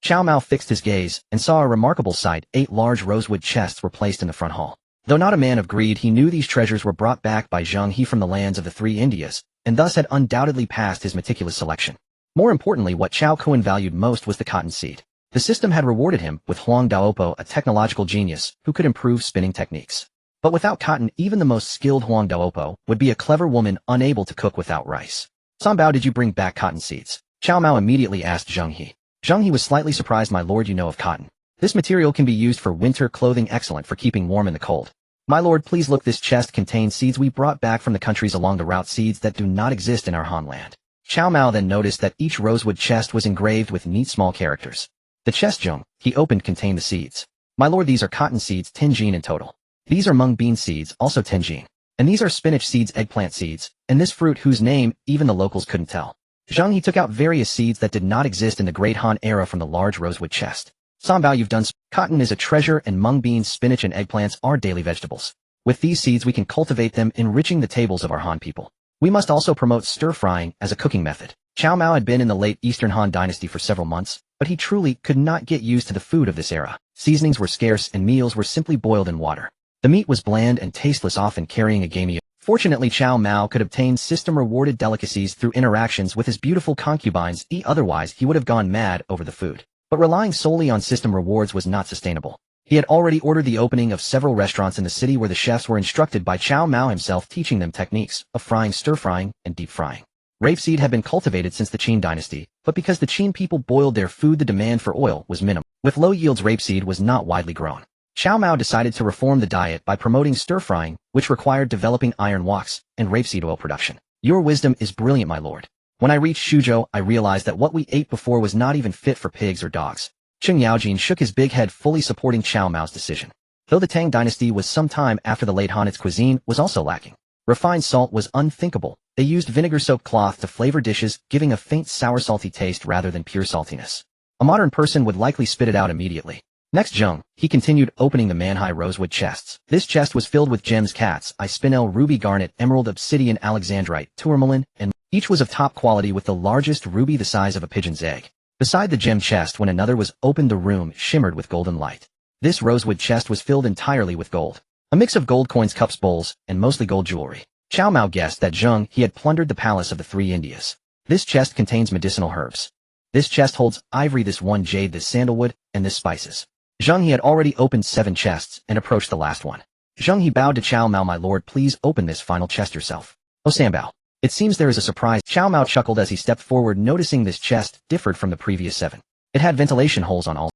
Cao Mao fixed his gaze and saw a remarkable sight. 8 large rosewood chests were placed in the front hall. Though not a man of greed, he knew these treasures were brought back by Zheng He from the lands of the 3 Indias, and thus had undoubtedly passed his meticulous selection. More importantly, what Cao Cao valued most was the cotton seed. The system had rewarded him with Huang Daopo, a technological genius who could improve spinning techniques. But without cotton, even the most skilled Huang Daopo would be a clever woman unable to cook without rice. Sanbao, did you bring back cotton seeds? Cao Mao immediately asked Zheng He. Zheng He was slightly surprised. My lord, you know of cotton. This material can be used for winter clothing, excellent for keeping warm in the cold. My lord, please look, this chest contains seeds we brought back from the countries along the route, seeds that do not exist in our Han land. Cao Mao then noticed that each rosewood chest was engraved with neat small characters. The chest Zheng he opened contained the seeds. My lord, these are cotton seeds, 10 jin in total. These are mung bean seeds, also 10 jin. And these are spinach seeds, eggplant seeds, and this fruit whose name even the locals couldn't tell. Zheng he took out various seeds that did not exist in the Great Han era from the large rosewood chest. Sanbao, you've done. Cotton is a treasure and mung beans, spinach and eggplants are daily vegetables. With these seeds we can cultivate them, enriching the tables of our Han people. We must also promote stir-frying as a cooking method. Cao Mao had been in the late Eastern Han dynasty for several months, but he truly could not get used to the food of this era. Seasonings were scarce and meals were simply boiled in water. The meat was bland and tasteless, often carrying a gamey. Fortunately, Cao Mao could obtain system-rewarded delicacies through interactions with his beautiful concubines, otherwise he would have gone mad over the food. But relying solely on system rewards was not sustainable. He had already ordered the opening of several restaurants in the city where the chefs were instructed by Cao Mao himself, teaching them techniques of frying, stir-frying, and deep-frying. Rapeseed had been cultivated since the Qin dynasty, but because the Qin people boiled their food, the demand for oil was minimal. With low yields, rapeseed was not widely grown. Cao Mao decided to reform the diet by promoting stir-frying, which required developing iron woks and rapeseed oil production. Your wisdom is brilliant, my lord. When I reached Shuzhou, I realized that what we ate before was not even fit for pigs or dogs. Cheng Yaojin shook his big head, fully supporting Cao Mao's decision. Though the Tang dynasty was some time after the late Han, its cuisine was also lacking. Refined salt was unthinkable. They used vinegar-soaked cloth to flavor dishes, giving a faint sour-salty taste rather than pure saltiness. A modern person would likely spit it out immediately. Next, Zheng he continued opening the Manhai rosewood chests. This chest was filled with gems, cat's eye, spinel, ruby, garnet, emerald, obsidian, alexandrite, tourmaline, and each was of top quality, with the largest ruby the size of a pigeon's egg. Beside the gem chest, when another was opened, the room shimmered with golden light. This rosewood chest was filled entirely with gold. A mix of gold coins, cups, bowls, and mostly gold jewelry. Cao Mao guessed that Zheng he had plundered the palace of the 3 Indias. This chest contains medicinal herbs. This chest holds ivory, this one jade, this sandalwood, and this spices. Zheng he had already opened 7 chests and approached the last one. Zheng he bowed to Cao Mao. My lord, please open this final chest yourself. Oh, Sanbao. It seems there is a surprise. Cao Mao chuckled as he stepped forward, noticing this chest differed from the previous 7. It had ventilation holes on all.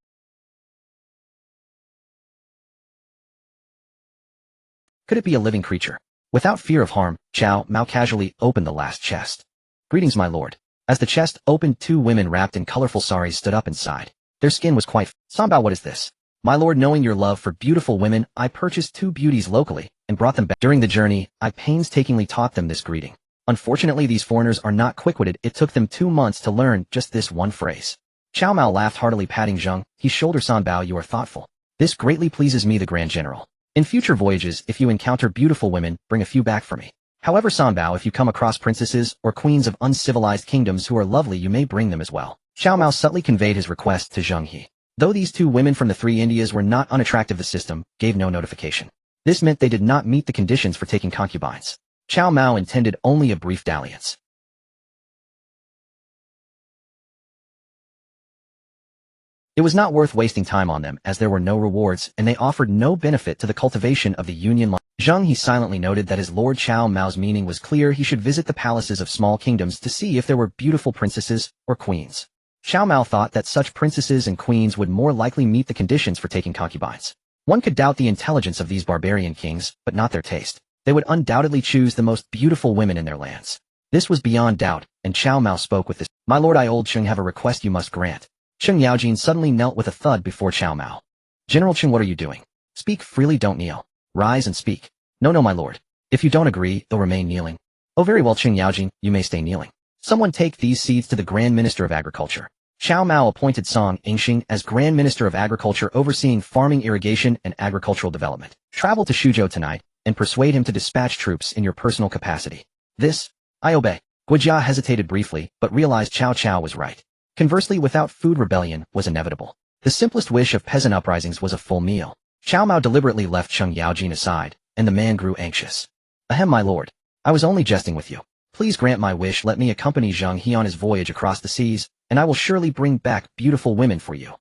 Could it be a living creature? Without fear of harm, Cao Mao casually opened the last chest. Greetings, my lord. As the chest opened, 2 women wrapped in colorful saris stood up inside. Their skin was quite. Sanbao, what is this? My lord, knowing your love for beautiful women, I purchased 2 beauties locally and brought them back. During the journey, I painstakingly taught them this greeting. Unfortunately, these foreigners are not quick-witted. It took them 2 months to learn just this one phrase. Cao Mao laughed heartily, patting Zheng He's shoulder. Sanbao, you are thoughtful. This greatly pleases me, the Grand General. In future voyages, if you encounter beautiful women, bring a few back for me. However, Sanbao, if you come across princesses or queens of uncivilized kingdoms who are lovely, you may bring them as well. Cao Mao subtly conveyed his request to Zheng He. Though these 2 women from the 3 Indias were not unattractive, the system gave no notification. This meant they did not meet the conditions for taking concubines. Cao Mao intended only a brief dalliance. It was not worth wasting time on them, as there were no rewards and they offered no benefit to the cultivation of the Union line. Zheng he silently noted that his Lord Cao Mao's meaning was clear. He should visit the palaces of small kingdoms to see if there were beautiful princesses or queens. Cao Mao thought that such princesses and queens would more likely meet the conditions for taking concubines. One could doubt the intelligence of these barbarian kings, but not their taste. They would undoubtedly choose the most beautiful women in their lands. This was beyond doubt, and Cao Mao spoke with this. My lord, I, Old Cheng, have a request you must grant. Cheng Yaojin suddenly knelt with a thud before Cao Mao. General Cheng, what are you doing? Speak freely, don't kneel. Rise and speak. No, my lord. If you don't agree, they'll remain kneeling. Oh, very well, Qing Yaojing, you may stay kneeling. Someone take these seeds to the Grand Minister of Agriculture. Cao Mao appointed Song Yingxing as Grand Minister of Agriculture overseeing farming, irrigation, and agricultural development. Travel to Shuzhou tonight and persuade him to dispatch troops in your personal capacity. This, I obey. Guojia hesitated briefly, but realized Cao Cao was right. Conversely, without food, rebellion was inevitable. The simplest wish of peasant uprisings was a full meal. Cao Mao deliberately left Cheng Yaojin aside, and the man grew anxious. Ahem, my lord. I was only jesting with you. Please grant my wish. Let me accompany Zhang He on his voyage across the seas, and I will surely bring back beautiful women for you.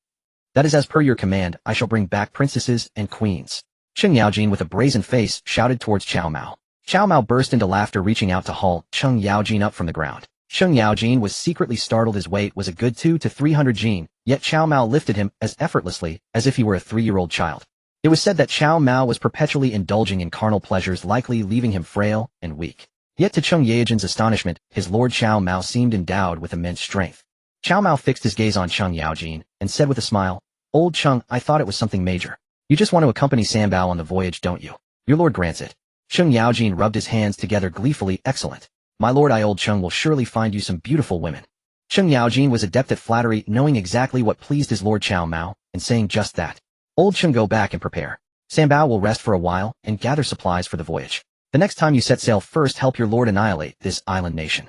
That is as per your command. I shall bring back princesses and queens. Cheng Yaojin with a brazen face shouted towards Cao Mao. Cao Mao burst into laughter, reaching out to haul Cheng Yaojin up from the ground. Cheng Yaojin was secretly startled. His weight was a good 200 to 300 jin, yet Cao Mao lifted him as effortlessly as if he were a 3-year-old child. It was said that Cao Mao was perpetually indulging in carnal pleasures, likely leaving him frail and weak. Yet to Cheng Yaojin's astonishment, his lord Cao Mao seemed endowed with immense strength. Cao Mao fixed his gaze on Cheng Yaojin and said with a smile, Old Cheng, I thought it was something major. You just want to accompany Sanbao on the voyage, don't you? Your lord grants it. Cheng Yaojin rubbed his hands together gleefully. Excellent. My lord, old Cheng will surely find you some beautiful women. Cheng Yaojin was adept at flattery, knowing exactly what pleased his lord Cao Mao, and saying just that. Old Cheng, go back and prepare. Sanbao will rest for a while and gather supplies for the voyage. The next time you set sail, first help your lord annihilate this island nation.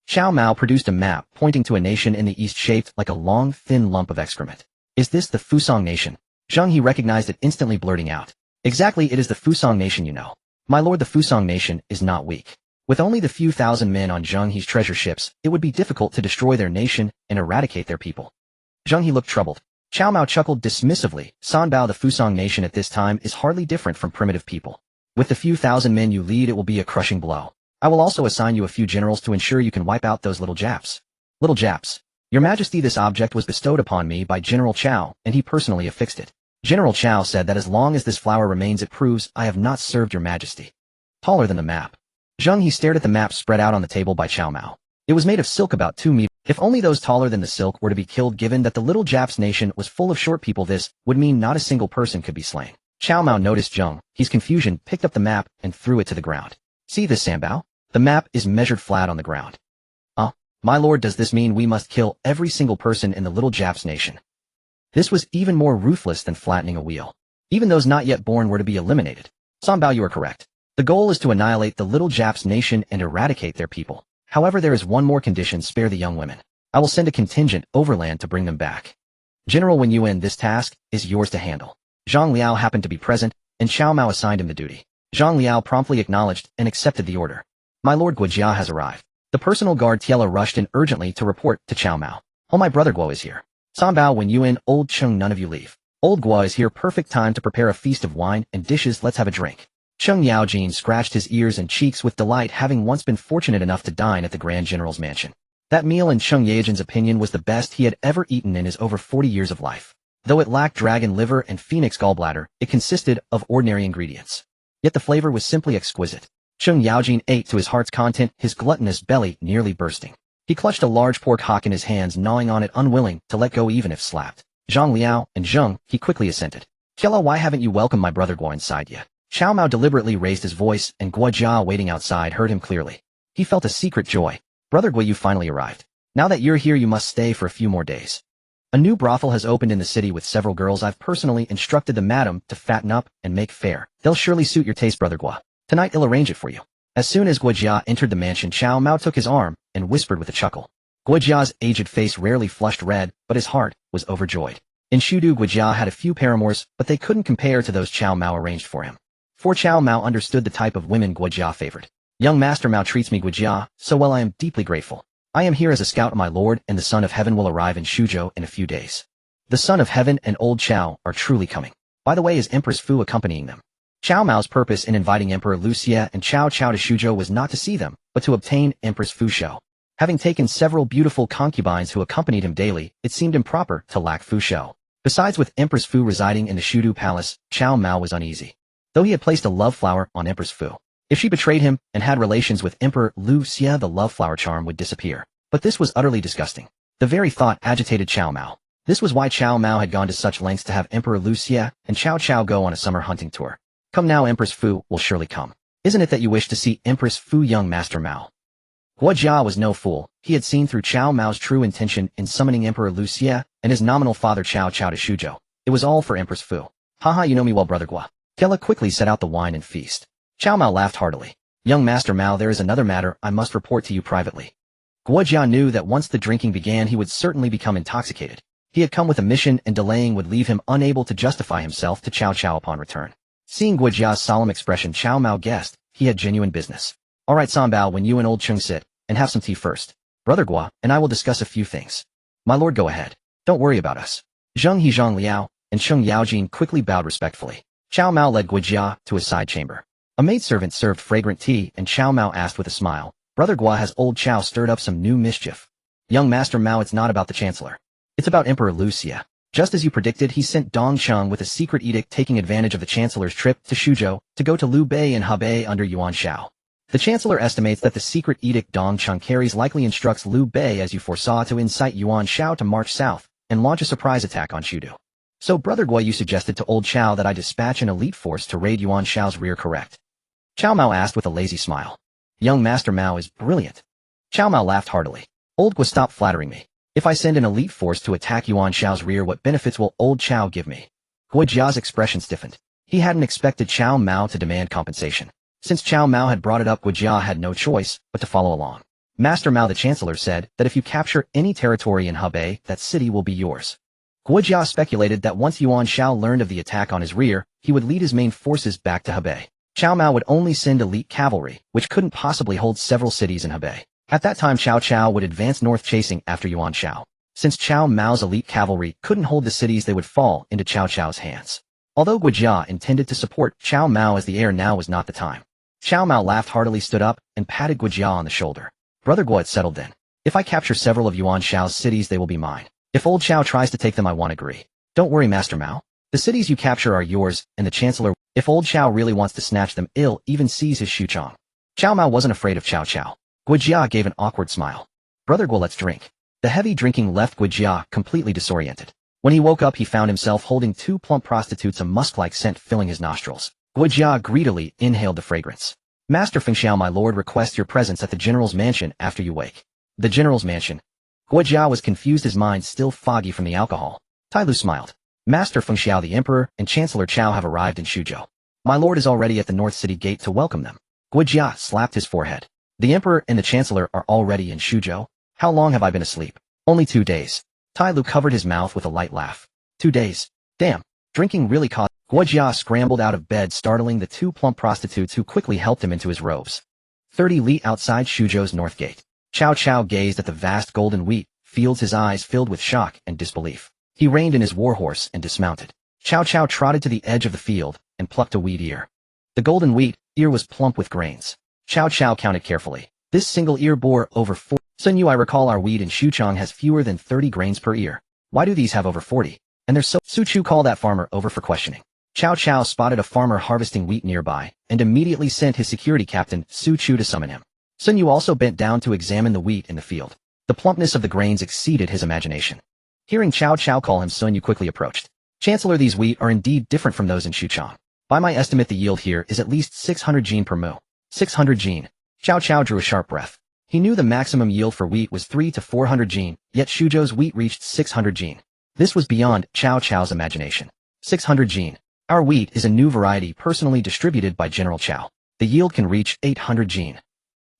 Cao Mao produced a map pointing to a nation in the east shaped like a long, thin lump of excrement. Is this the Fusang nation? Zhang He recognized it, instantly blurting out. Exactly, it is the Fusang nation, you know. My lord, the Fusang nation is not weak. With only the few thousand men on Zhang He's treasure ships, it would be difficult to destroy their nation and eradicate their people. Zhang He looked troubled. Cao Mao chuckled dismissively. Sanbao, the Fusang nation at this time is hardly different from primitive people. With the few thousand men you lead, it will be a crushing blow. I will also assign you a few generals to ensure you can wipe out those little Japs. Little Japs. Your Majesty, this object was bestowed upon me by General Chao, and he personally affixed it. General Chao said that as long as this flower remains, it proves I have not served your Majesty. Taller than the map. Zhang He stared at the map spread out on the table by Cao Mao. It was made of silk about 2 meters. If only those taller than the silk were to be killed, given that the little Japs nation was full of short people, this would mean not a single person could be slain. Cao Mao noticed Zhang He's confusion, picked up the map, and threw it to the ground. See this, Sanbao? The map is measured flat on the ground. My lord, does this mean we must kill every single person in the little Japs nation? This was even more ruthless than flattening a wheel. Even those not yet born were to be eliminated. Sanbao, you are correct. The goal is to annihilate the little Japs nation and eradicate their people. However, there is one more condition: spare the young women. I will send a contingent overland to bring them back. General Wen Yuan, this task is yours to handle. Zhang Liao happened to be present, and Cao Mao assigned him the duty. Zhang Liao promptly acknowledged and accepted the order. My lord, Guojia has arrived. The personal guard Tiela rushed in urgently to report to Cao Mao. Oh, my brother Guo is here. Sanbao, Wen Yuan, old Cheng, none of you leave. Old Guo is here. Perfect time to prepare a feast of wine and dishes. Let's have a drink. Cheng Yaojin scratched his ears and cheeks with delight, having once been fortunate enough to dine at the Grand General's mansion. That meal, in Cheng Yaojin's opinion, was the best he had ever eaten in his over 40 years of life. Though it lacked dragon liver and phoenix gallbladder, it consisted of ordinary ingredients. Yet the flavor was simply exquisite. Cheng Yaojin ate to his heart's content, his gluttonous belly nearly bursting. He clutched a large pork hock in his hands, gnawing on it, unwilling to let go even if slapped. Zhang Liao and Zheng, he quickly assented. Tiela, why haven't you welcomed my brother Guo inside yet? Cao Mao deliberately raised his voice, and Guojia, waiting outside, heard him clearly. He felt a secret joy. Brother Guo, you finally arrived. Now that you're here, you must stay for a few more days. A new brothel has opened in the city with several girls. I've personally instructed the madam to fatten up and make fair. They'll surely suit your taste, brother Guo. Tonight I'll arrange it for you. As soon as Guojia entered the mansion, Cao Mao took his arm and whispered with a chuckle. Guojia's aged face rarely flushed red, but his heart was overjoyed. In Shudu, Guojia had a few paramours, but they couldn't compare to those Cao Mao arranged for him. For Cao Mao understood the type of women Guojia favored. Young Master Mao treats me, Guojia, so well. I am deeply grateful. I am here as a scout, my lord, and the Son of Heaven will arrive in Shuzhou in a few days. The Son of Heaven and old Chao are truly coming. By the way, is Empress Fu accompanying them? Cao Mao's purpose in inviting Emperor Lu Xie and Cao Cao to Shuzhou was not to see them, but to obtain Empress Fu Shou. Having taken several beautiful concubines who accompanied him daily, it seemed improper to lack Fu Shou. Besides, with Empress Fu residing in the Shudu Palace, Cao Mao was uneasy. Though he had placed a love flower on Empress Fu, if she betrayed him and had relations with Emperor Lu Xie, the love flower charm would disappear. But this was utterly disgusting. The very thought agitated Cao Mao. This was why Cao Mao had gone to such lengths to have Emperor Lu Xie and Cao Cao go on a summer hunting tour. Come now, Empress Fu will surely come. Isn't it that you wish to see Empress Fu, young Master Mao? Guojia was no fool. He had seen through Cao Mao's true intention in summoning Emperor Lu Xie and his nominal father Cao Cao to Shuzhou. It was all for Empress Fu. Haha, you know me well, brother Gua. Kella quickly set out the wine and feast. Cao Mao laughed heartily. Young Master Mao, there is another matter I must report to you privately. Guojia knew that once the drinking began he would certainly become intoxicated. He had come with a mission and delaying would leave him unable to justify himself to Cao Cao upon return. Seeing Guojia's solemn expression, Cao Mao guessed he had genuine business. Alright Sanbao, when you and old Chung sit, and have some tea first. Brother Gua and I will discuss a few things. My lord, go ahead. Don't worry about us. Zhang He, Zhang Liao, and Chung Yaojin quickly bowed respectfully. Cao Mao led Guojia to his side chamber. A maidservant served fragrant tea and Cao Mao asked with a smile, Brother Gua, has old Cao stirred up some new mischief? Young Master Mao, it's not about the Chancellor. It's about Emperor Lu Xie. Just as you predicted, he sent Dong Cheng with a secret edict taking advantage of the Chancellor's trip to Shuzhou to go to Liu Bei and Hebei under Yuan Shao. The Chancellor estimates that the secret edict Dong Cheng carries likely instructs Liu Bei as you foresaw to incite Yuan Shao to march south and launch a surprise attack on Shuzhou. So Brother Gua, you suggested to old Cao that I dispatch an elite force to raid Yuan Shao's rear, correct? Cao Mao asked with a lazy smile. Young Master Mao is brilliant. Cao Mao laughed heartily. Old Gua, stop flattering me. If I send an elite force to attack Yuan Shao's rear, what benefits will old Cao give me? Guojia's expression stiffened. He hadn't expected Cao Mao to demand compensation. Since Cao Mao had brought it up, Guojia had no choice but to follow along. Master Mao, the Chancellor, said that if you capture any territory in Hebei, that city will be yours. Guojia speculated that once Yuan Shao learned of the attack on his rear, he would lead his main forces back to Hebei. Cao Mao would only send elite cavalry, which couldn't possibly hold several cities in Hebei. At that time, Cao Cao would advance north chasing after Yuan Shao. Since Cao Mao's elite cavalry couldn't hold the cities, they would fall into Cao Cao's hands. Although Guojia intended to support Cao Mao as the heir, now was not the time. Cao Mao laughed heartily, stood up, and patted Guojia on the shoulder. Brother Gua, it's settled then. If I capture several of Yuan Shao's cities, they will be mine. If old Cao tries to take them, I won't agree. Don't worry, Master Mao. The cities you capture are yours, and the Chancellor, if old Cao really wants to snatch them, he'll even seize his Xuchong. Cao Mao wasn't afraid of Cao Cao. Guojia gave an awkward smile. Brother Gua, let's drink. The heavy drinking left Guojia completely disoriented. When he woke up, he found himself holding two plump prostitutes, a musk-like scent filling his nostrils. Guojia greedily inhaled the fragrance. Master Fengxiao, my lord requests your presence at the general's mansion after you wake. The general's mansion. Guojia was confused, his mind still foggy from the alcohol. Tai Lu smiled. Master Fengxiao, the Emperor and Chancellor Cao have arrived in Shuzhou. My lord is already at the North City Gate to welcome them. Guojia slapped his forehead. The Emperor and the Chancellor are already in Shuzhou? How long have I been asleep? Only 2 days. Tai Lu covered his mouth with a light laugh. 2 days. Damn. Drinking really caused. Guojia scrambled out of bed, startling the two plump prostitutes who quickly helped him into his robes. 30 li outside Shuzhou's north gate. Cao Cao gazed at the vast golden wheat fields, his eyes filled with shock and disbelief. He reined in his warhorse and dismounted. Cao Cao trotted to the edge of the field and plucked a wheat ear. The golden wheat ear was plump with grains. Cao Cao counted carefully. This single ear bore over 4. Sun Yu, I recall our wheat in Xuchong has fewer than 30 grains per ear. Why do these have over 40? And they're so— Su Chu called that farmer over for questioning. Cao Cao spotted a farmer harvesting wheat nearby and immediately sent his security captain, Su Chu, to summon him. Sun Yu also bent down to examine the wheat in the field. The plumpness of the grains exceeded his imagination. Hearing Cao Cao call him, Sun Yu quickly approached. Chancellor, these wheat are indeed different from those in Xuchong. By my estimate, the yield here is at least 600 jin per mu. 600 jin. Cao Cao drew a sharp breath. He knew the maximum yield for wheat was 300 to 400 jin, yet Shuzhou's wheat reached 600 jin. This was beyond Cao Cao's imagination. 600 jin. Our wheat is a new variety personally distributed by General Cao. The yield can reach 800 jin.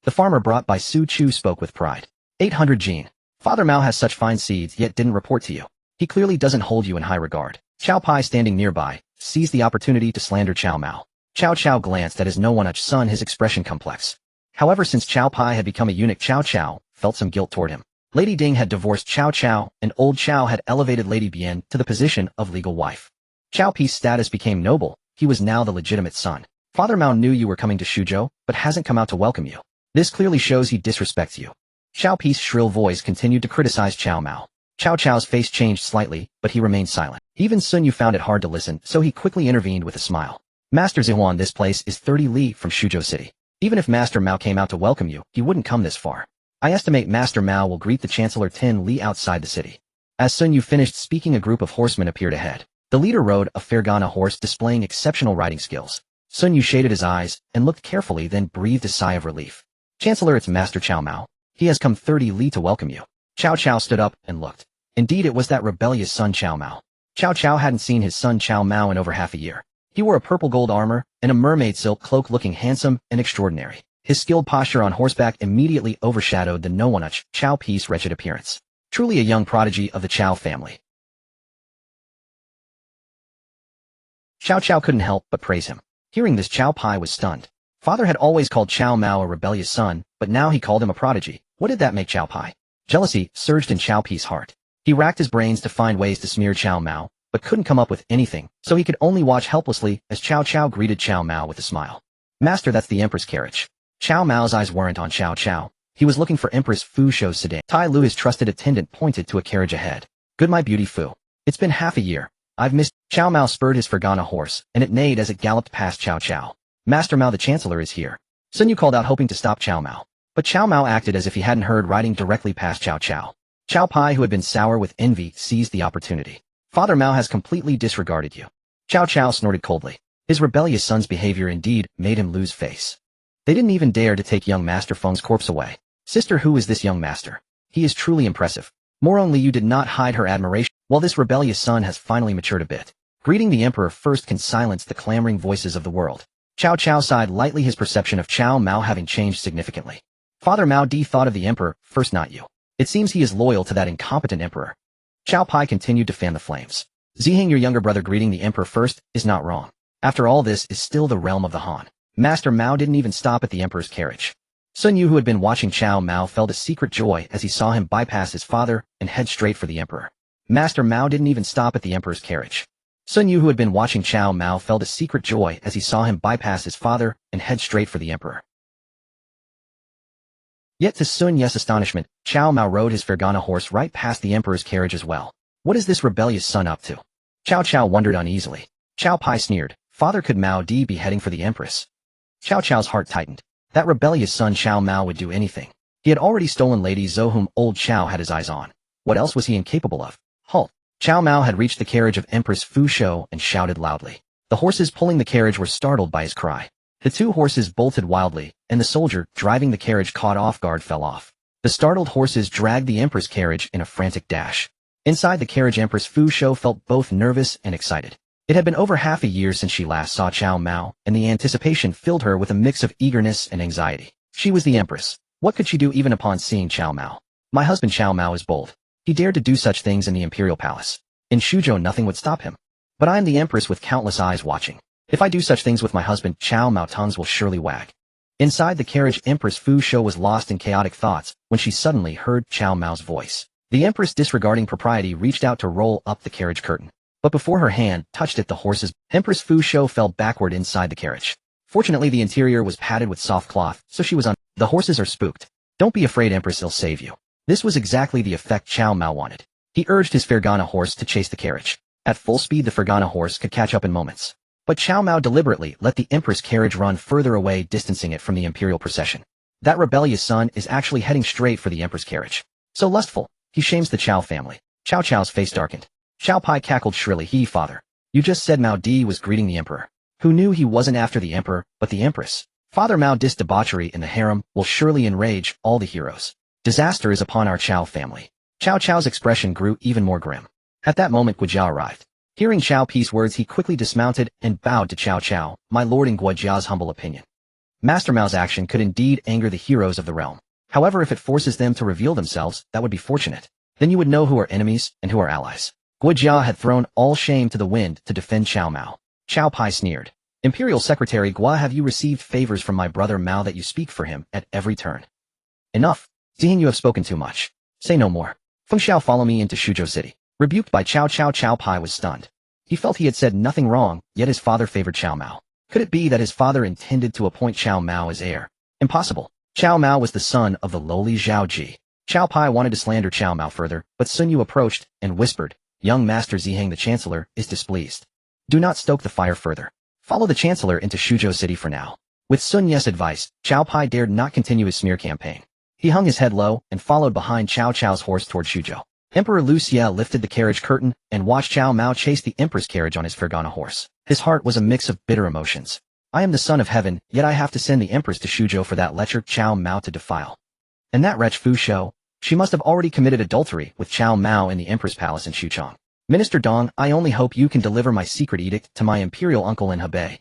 The farmer brought by Su Chu spoke with pride. 800 jin. Father Mao has such fine seeds yet didn't report to you. He clearly doesn't hold you in high regard. Cao Pai, standing nearby, seized the opportunity to slander Cao Mao. Cao Cao glanced at his no-one-uch son, his expression complex. However, since Cao Pai had become a eunuch, Cao Cao felt some guilt toward him. Lady Ding had divorced Cao Cao, and old Cao had elevated Lady Bian to the position of legal wife. Cao Pi's status became noble. He was now the legitimate son. Father Mao knew you were coming to Shuzhou, but hasn't come out to welcome you. This clearly shows he disrespects you. Cao Pi's shrill voice continued to criticize Cao Mao. Cao Cao's face changed slightly, but he remained silent. Even Sun Yu found it hard to listen, so he quickly intervened with a smile. Master Zihuan, this place is 30 li from Shuzhou City. Even if Master Mao came out to welcome you, he wouldn't come this far. I estimate Master Mao will greet the Chancellor 10 li outside the city. As Sun Yu finished speaking, a group of horsemen appeared ahead. The leader rode a Fergana horse displaying exceptional riding skills. Sun Yu shaded his eyes and looked carefully, then breathed a sigh of relief. Chancellor, it's Master Cao Mao. He has come 30 li to welcome you. Cao Cao stood up and looked. Indeed, it was that rebellious son Cao Mao. Cao Cao hadn't seen his son Cao Mao in over half a year. He wore a purple gold armor and a mermaid silk cloak, looking handsome and extraordinary. His skilled posture on horseback immediately overshadowed the no one Cao Pi's wretched appearance. Truly a young prodigy of the Cao family. Cao Cao couldn't help but praise him. Hearing this, Cao Pi was stunned. Father had always called Cao Mao a rebellious son, but now he called him a prodigy. What did that make Cao Pi? Jealousy surged in Cao Pi's heart. He racked his brains to find ways to smear Cao Mao, but couldn't come up with anything, so he could only watch helplessly as Cao Cao greeted Cao Mao with a smile. Master, that's the Empress carriage. Cao Mao's eyes weren't on Cao Cao. He was looking for Empress Fu Shou's sedan. Tai Lu, his trusted attendant, pointed to a carriage ahead. Good, my beauty Fu. It's been half a year. I've missed. Cao Mao spurred his Fergana horse, and it neighed as it galloped past Cao Cao. Master Mao, the Chancellor is here. Sun Yu called out, hoping to stop Cao Mao. But Cao Mao acted as if he hadn't heard, riding directly past Cao Cao. Cao Pi, who had been sour with envy, seized the opportunity. Father Mao has completely disregarded you. Cao Cao snorted coldly. His rebellious son's behavior indeed made him lose face. They didn't even dare to take young Master Feng's corpse away. Sister, who is this young master? He is truly impressive. Moreover, Li Yu did not hide her admiration. While this rebellious son has finally matured a bit. Greeting the emperor first can silence the clamoring voices of the world. Cao Cao sighed lightly, his perception of Cao Mao having changed significantly. Father Mao D thought of the emperor first, not you. It seems he is loyal to that incompetent emperor. Cao Pi continued to fan the flames. Ziheng, your younger brother, greeting the emperor first is not wrong. After all, this is still the realm of the Han. Master Mao didn't even stop at the emperor's carriage. Sun Yu, who had been watching Cao Mao, felt a secret joy as he saw him bypass his father and head straight for the emperor. Master Mao didn't even stop at the emperor's carriage. Sun Yu, who had been watching Cao Mao, felt a secret joy as he saw him bypass his father and head straight for the emperor. Yet to Sun Yu's astonishment, Cao Mao rode his Fergana horse right past the emperor's carriage as well. What is this rebellious son up to? Cao Cao wondered uneasily. Cao Pi sneered. Father, could Mao D be heading for the empress? Cao Cao's heart tightened. That rebellious son Cao Mao would do anything. He had already stolen Lady Zou, whom old Cao had his eyes on. What else was he incapable of? Halt! Cao Mao had reached the carriage of Empress Fu Shou and shouted loudly. The horses pulling the carriage were startled by his cry. The two horses bolted wildly, and the soldier driving the carriage, caught off guard, fell off. The startled horses dragged the Empress carriage in a frantic dash. Inside the carriage, Empress Fu Shou felt both nervous and excited. It had been over half a year since she last saw Cao Mao, and the anticipation filled her with a mix of eagerness and anxiety. She was the Empress. What could she do even upon seeing Cao Mao? My husband Cao Mao is bold. He dared to do such things in the imperial palace. In Shuzhou, nothing would stop him. But I am the Empress with countless eyes watching. If I do such things with my husband, Cao Mao, tongues will surely wag. Inside the carriage, Empress Fu Shou was lost in chaotic thoughts when she suddenly heard Cao Mao's voice. The Empress, disregarding propriety, reached out to roll up the carriage curtain. But before her hand touched it, the horses, Empress Fu Shou fell backward inside the carriage. Fortunately, the interior was padded with soft cloth, so she was The horses are spooked. Don't be afraid, Empress, he'll save you. This was exactly the effect Cao Mao wanted. He urged his Fergana horse to chase the carriage. At full speed, the Fergana horse could catch up in moments. But Cao Mao deliberately let the Empress carriage run further away, distancing it from the imperial procession. That rebellious son is actually heading straight for the Empress carriage. So lustful, he shames the Cao family. Cao Cao's face darkened. Cao Pi cackled shrilly. Father. You just said Mao D was greeting the emperor. Who knew he wasn't after the emperor, but the empress? Father Mao dissed debauchery in the harem will surely enrage all the heroes. Disaster is upon our Cao family. Cao Cao's expression grew even more grim. At that moment, Guojiao arrived. Hearing Cao Pi's words, he quickly dismounted and bowed to Cao Cao, my lord, in Guojiao's humble opinion. Master Mao's action could indeed anger the heroes of the realm. However, if it forces them to reveal themselves, that would be fortunate. Then you would know who are enemies and who are allies. Guojiao had thrown all shame to the wind to defend Cao Mao. Cao Pi sneered. Imperial Secretary Gua, have you received favors from my brother Mao that you speak for him at every turn? Enough. Ziheng, you have spoken too much. Say no more. Feng Xiao, follow me into Shuzhou City. Rebuked by Cao Cao, Cao Pi was stunned. He felt he had said nothing wrong, yet his father favored Cao Mao. Could it be that his father intended to appoint Cao Mao as heir? Impossible. Cao Mao was the son of the lowly Zhao Ji. Cao Pi wanted to slander Cao Mao further, but Sun Yu approached and whispered, Young Master Ziheng, the Chancellor, is displeased. Do not stoke the fire further. Follow the Chancellor into Shuzhou City for now. With Sun Yu's advice, Cao Pi dared not continue his smear campaign. He hung his head low and followed behind Cao Cao's horse toward Shuzhou. Emperor Lu Xie lifted the carriage curtain and watched Cao Mao chase the Empress carriage on his Fergana horse. His heart was a mix of bitter emotions. I am the son of heaven, yet I have to send the empress to Shuzhou for that lecher Cao Mao to defile. And that wretch Fu Shou, she must have already committed adultery with Cao Mao in the empress palace in Xuchang. Minister Dong, I only hope you can deliver my secret edict to my imperial uncle in Hebei.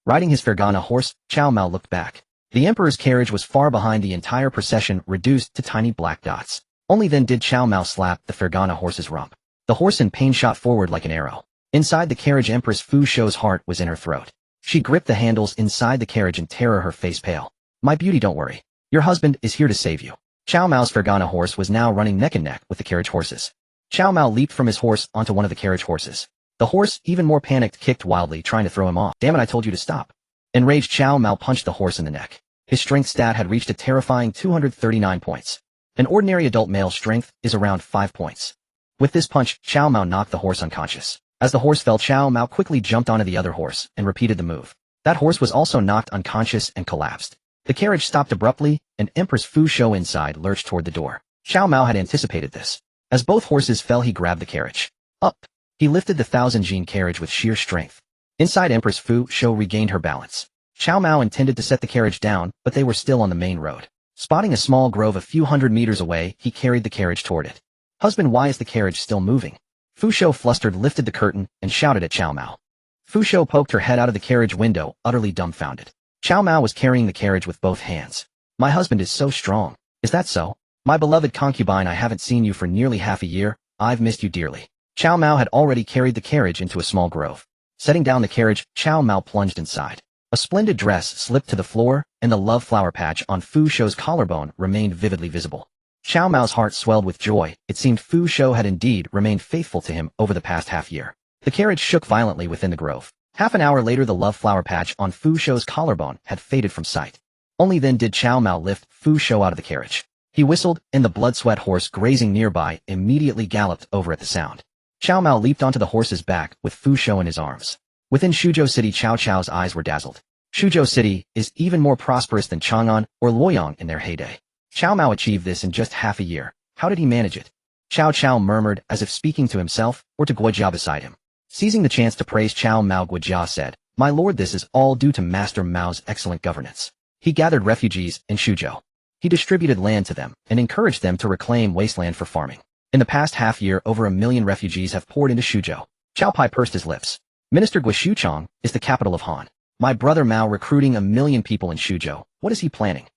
Riding his Fergana horse, Cao Mao looked back. The emperor's carriage was far behind the entire procession, reduced to tiny black dots. Only then did Cao Mao slap the Fergana horse's rump. The horse in pain shot forward like an arrow. Inside the carriage, Empress Fu Shou's heart was in her throat. She gripped the handles inside the carriage in terror, her face pale. My beauty, don't worry. Your husband is here to save you. Cao Mao's Fergana horse was now running neck and neck with the carriage horses. Cao Mao leaped from his horse onto one of the carriage horses. The horse, even more panicked, kicked wildly, trying to throw him off. Damn it, I told you to stop. Enraged, Cao Mao punched the horse in the neck. His strength stat had reached a terrifying 239 points. An ordinary adult male strength is around 5 points. With this punch, Cao Mao knocked the horse unconscious. As the horse fell, Cao Mao quickly jumped onto the other horse and repeated the move. That horse was also knocked unconscious and collapsed. The carriage stopped abruptly, and Empress Fu Shou inside lurched toward the door. Cao Mao had anticipated this. As both horses fell, he grabbed the carriage. Up! He lifted the 1,000-gene carriage with sheer strength. Inside, Empress Fu Shou regained her balance. Cao Mao intended to set the carriage down, but they were still on the main road. Spotting a small grove a few hundred meters away, he carried the carriage toward it. Husband, why is the carriage still moving? Fu Shou, flustered, lifted the curtain and shouted at Cao Mao. Fu Shou poked her head out of the carriage window, utterly dumbfounded. Cao Mao was carrying the carriage with both hands. My husband is so strong. Is that so? My beloved concubine, I haven't seen you for nearly half a year. I've missed you dearly. Cao Mao had already carried the carriage into a small grove. Setting down the carriage, Cao Mao plunged inside. A splendid dress slipped to the floor, and the love flower patch on Fu Shou's collarbone remained vividly visible. Cao Mao's heart swelled with joy. It seemed Fu Shou had indeed remained faithful to him over the past half year. The carriage shook violently within the grove. Half an hour later, the love flower patch on Fu Shou's collarbone had faded from sight. Only then did Cao Mao lift Fu Shou out of the carriage. He whistled, and the blood-sweat horse grazing nearby immediately galloped over at the sound. Cao Mao leaped onto the horse's back with Fu Shou in his arms. Within Shuzhou City, Cao Cao's eyes were dazzled. Shuzhou City is even more prosperous than Chang'an or Luoyang in their heyday. Cao Mao achieved this in just half a year. How did he manage it? Cao Cao murmured, as if speaking to himself or to Guojia beside him. Seizing the chance to praise Cao Mao, Guojia said, My lord, this is all due to Master Mao's excellent governance. He gathered refugees in Shuzhou. He distributed land to them and encouraged them to reclaim wasteland for farming. In the past half year, over 1 million refugees have poured into Shuzhou. Cao Pai pursed his lips. Minister Guishuchang is the capital of Han. My brother Mao recruiting 1 million people in Shuzhou. What is he planning?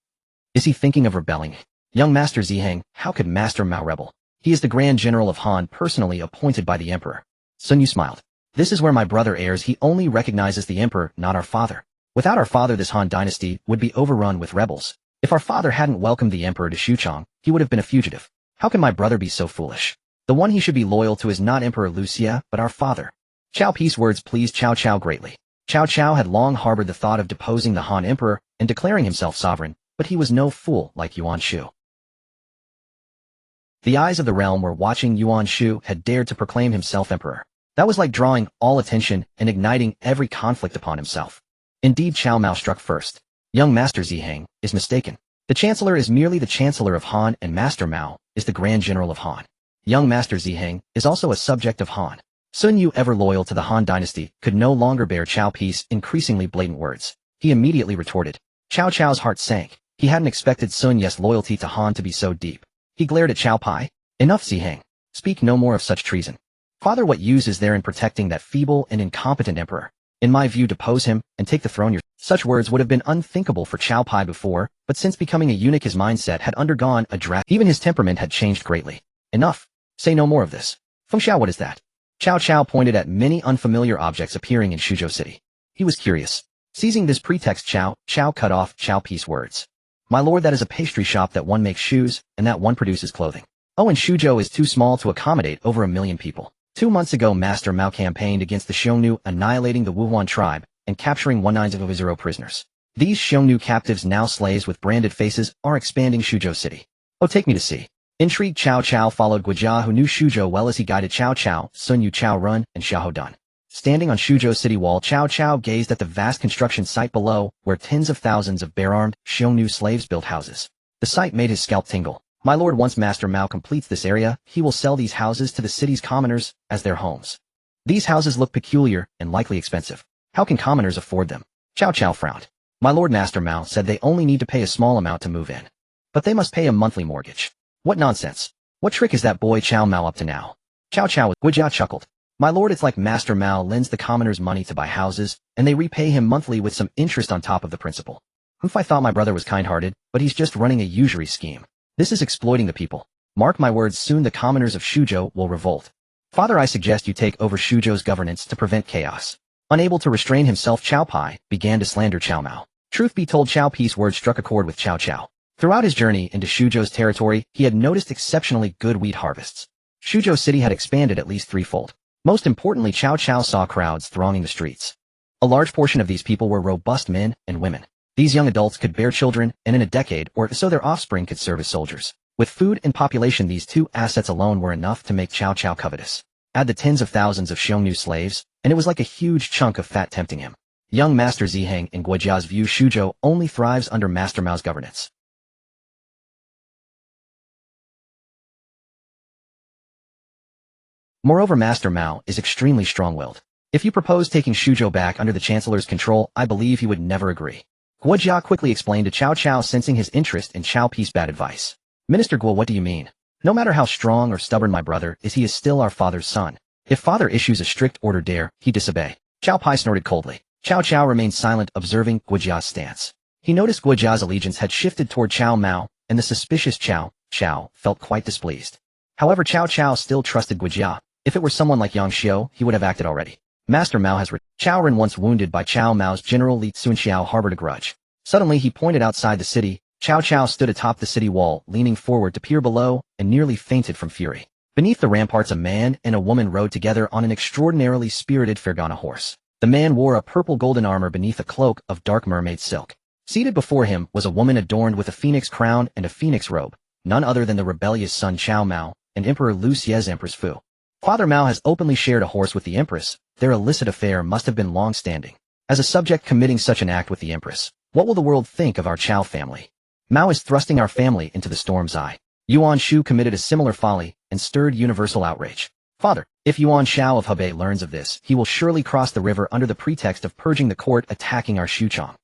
Is he thinking of rebelling? Young Master Ziheng, how could Master Mao rebel? He is the Grand General of Han, personally appointed by the Emperor. Sun Yu smiled. This is where my brother errs. He only recognizes the Emperor, not our father. Without our father, this Han dynasty would be overrun with rebels. If our father hadn't welcomed the Emperor to Xuchang, he would have been a fugitive. How can my brother be so foolish? The one he should be loyal to is not Emperor Lucia, but our father. Cao Pi's words pleased Cao Cao greatly. Cao Cao had long harbored the thought of deposing the Han Emperor and declaring himself sovereign, but he was no fool like Yuan Shu. The eyes of the realm were watching. Yuan Shu had dared to proclaim himself emperor. That was like drawing all attention and igniting every conflict upon himself. Indeed, Cao Mao struck first. Young Master Ziheng is mistaken. The Chancellor is merely the Chancellor of Han, and Master Mao is the Grand General of Han. Young Master Ziheng is also a subject of Han. Sun Yu, ever loyal to the Han dynasty, could no longer bear Cao Pi's increasingly blatant words. He immediately retorted. Cao Cao's heart sank. He hadn't expected Sun Yu's loyalty to Han to be so deep. He glared at Cao Pai. Enough, Ziheng. Speak no more of such treason. Father, what use is there in protecting that feeble and incompetent emperor? In my view, depose him and take the throne. Such words would have been unthinkable for Cao Pai before, but since becoming a eunuch, his mindset had undergone a drastic. Even his temperament had changed greatly. Enough. Say no more of this. Feng Xiao, what is that? Cao Cao pointed at many unfamiliar objects appearing in Shuzhou City. He was curious. Seizing this pretext, Cao Cao cut off Cao Pi's words. My lord, that is a pastry shop that one makes shoes, and that one produces clothing. Oh, and Shuzhou is too small to accommodate over 1 million people. 2 months ago, Master Mao campaigned against the Xiongnu, annihilating the Wuhuan tribe and capturing 190 prisoners. These Xiongnu captives, now slaves with branded faces, are expanding Shuzhou City. Oh, take me to see. Intrigued, Cao Cao followed Guojia, who knew Shuzhou well, as he guided Cao Cao, Sun Yu, Cao Run, and Xiahou Dan. Standing on Shuzhou City wall, Cao Cao gazed at the vast construction site below, where tens of thousands of bare-armed Xiongnu slaves built houses. The sight made his scalp tingle. My lord, once Master Mao completes this area, he will sell these houses to the city's commoners as their homes. These houses look peculiar and likely expensive. How can commoners afford them? Cao Cao frowned. My Lord Master Mao said they only need to pay a small amount to move in. But they must pay a monthly mortgage. What nonsense. What trick is that boy Cao Mao up to now? Cao Cao Guijia chuckled. My lord, it's like Master Mao lends the commoners money to buy houses, and they repay him monthly with some interest on top of the principal. Oof, I thought my brother was kind-hearted, but he's just running a usury scheme. This is exploiting the people. Mark my words, soon the commoners of Shuzhou will revolt. Father, I suggest you take over Shuzhou's governance to prevent chaos. Unable to restrain himself, Cao Pai began to slander Cao Mao. Truth be told, Cao Pi's words struck a chord with Cao Cao. Throughout his journey into Shuzhou's territory, he had noticed exceptionally good wheat harvests. Shuzhou City had expanded at least threefold. Most importantly, Cao Cao saw crowds thronging the streets. A large portion of these people were robust men and women. These young adults could bear children, and in a decade or so their offspring could serve as soldiers. With food and population, these two assets alone were enough to make Cao Cao covetous. Add the tens of thousands of Xiongnu slaves, and it was like a huge chunk of fat tempting him. Young Master Ziheng in Guijia's view, Shuzhou only thrives under Master Mao's governance. Moreover, Master Mao is extremely strong-willed. If you propose taking Shuzhou back under the Chancellor's control, I believe he would never agree. Guojia quickly explained to Cao Cao, sensing his interest in Cao Pi's bad advice. Minister Guo, what do you mean? No matter how strong or stubborn my brother is, he is still our father's son. If father issues a strict order, dare he disobey? Cao Pai snorted coldly. Cao Cao remained silent, observing Guojia's stance. He noticed Guojia's allegiance had shifted toward Cao Mao, and the suspicious Cao Cao felt quite displeased. However, Cao Cao still trusted Guojia. If it were someone like Zhang Xiu, he would have acted already. Master Mao has Cao Ren, once wounded by Cao Mao's general Li Cunxiao, harbored a grudge. Suddenly he pointed outside the city. Cao Cao stood atop the city wall, leaning forward to peer below, and nearly fainted from fury. Beneath the ramparts, a man and a woman rode together on an extraordinarily spirited Fergana horse. The man wore a purple golden armor beneath a cloak of dark mermaid silk. Seated before him was a woman adorned with a phoenix crown and a phoenix robe, none other than the rebellious son Cao Mao and Emperor Lu Xie's Empress Fu. Father Mao has openly shared a horse with the Empress. Their illicit affair must have been long-standing. As a subject committing such an act with the Empress, what will the world think of our Cao family? Mao is thrusting our family into the storm's eye. Yuan Shu committed a similar folly and stirred universal outrage. Father, if Yuan Shao of Hebei learns of this, he will surely cross the river under the pretext of purging the court, attacking our Xuchang.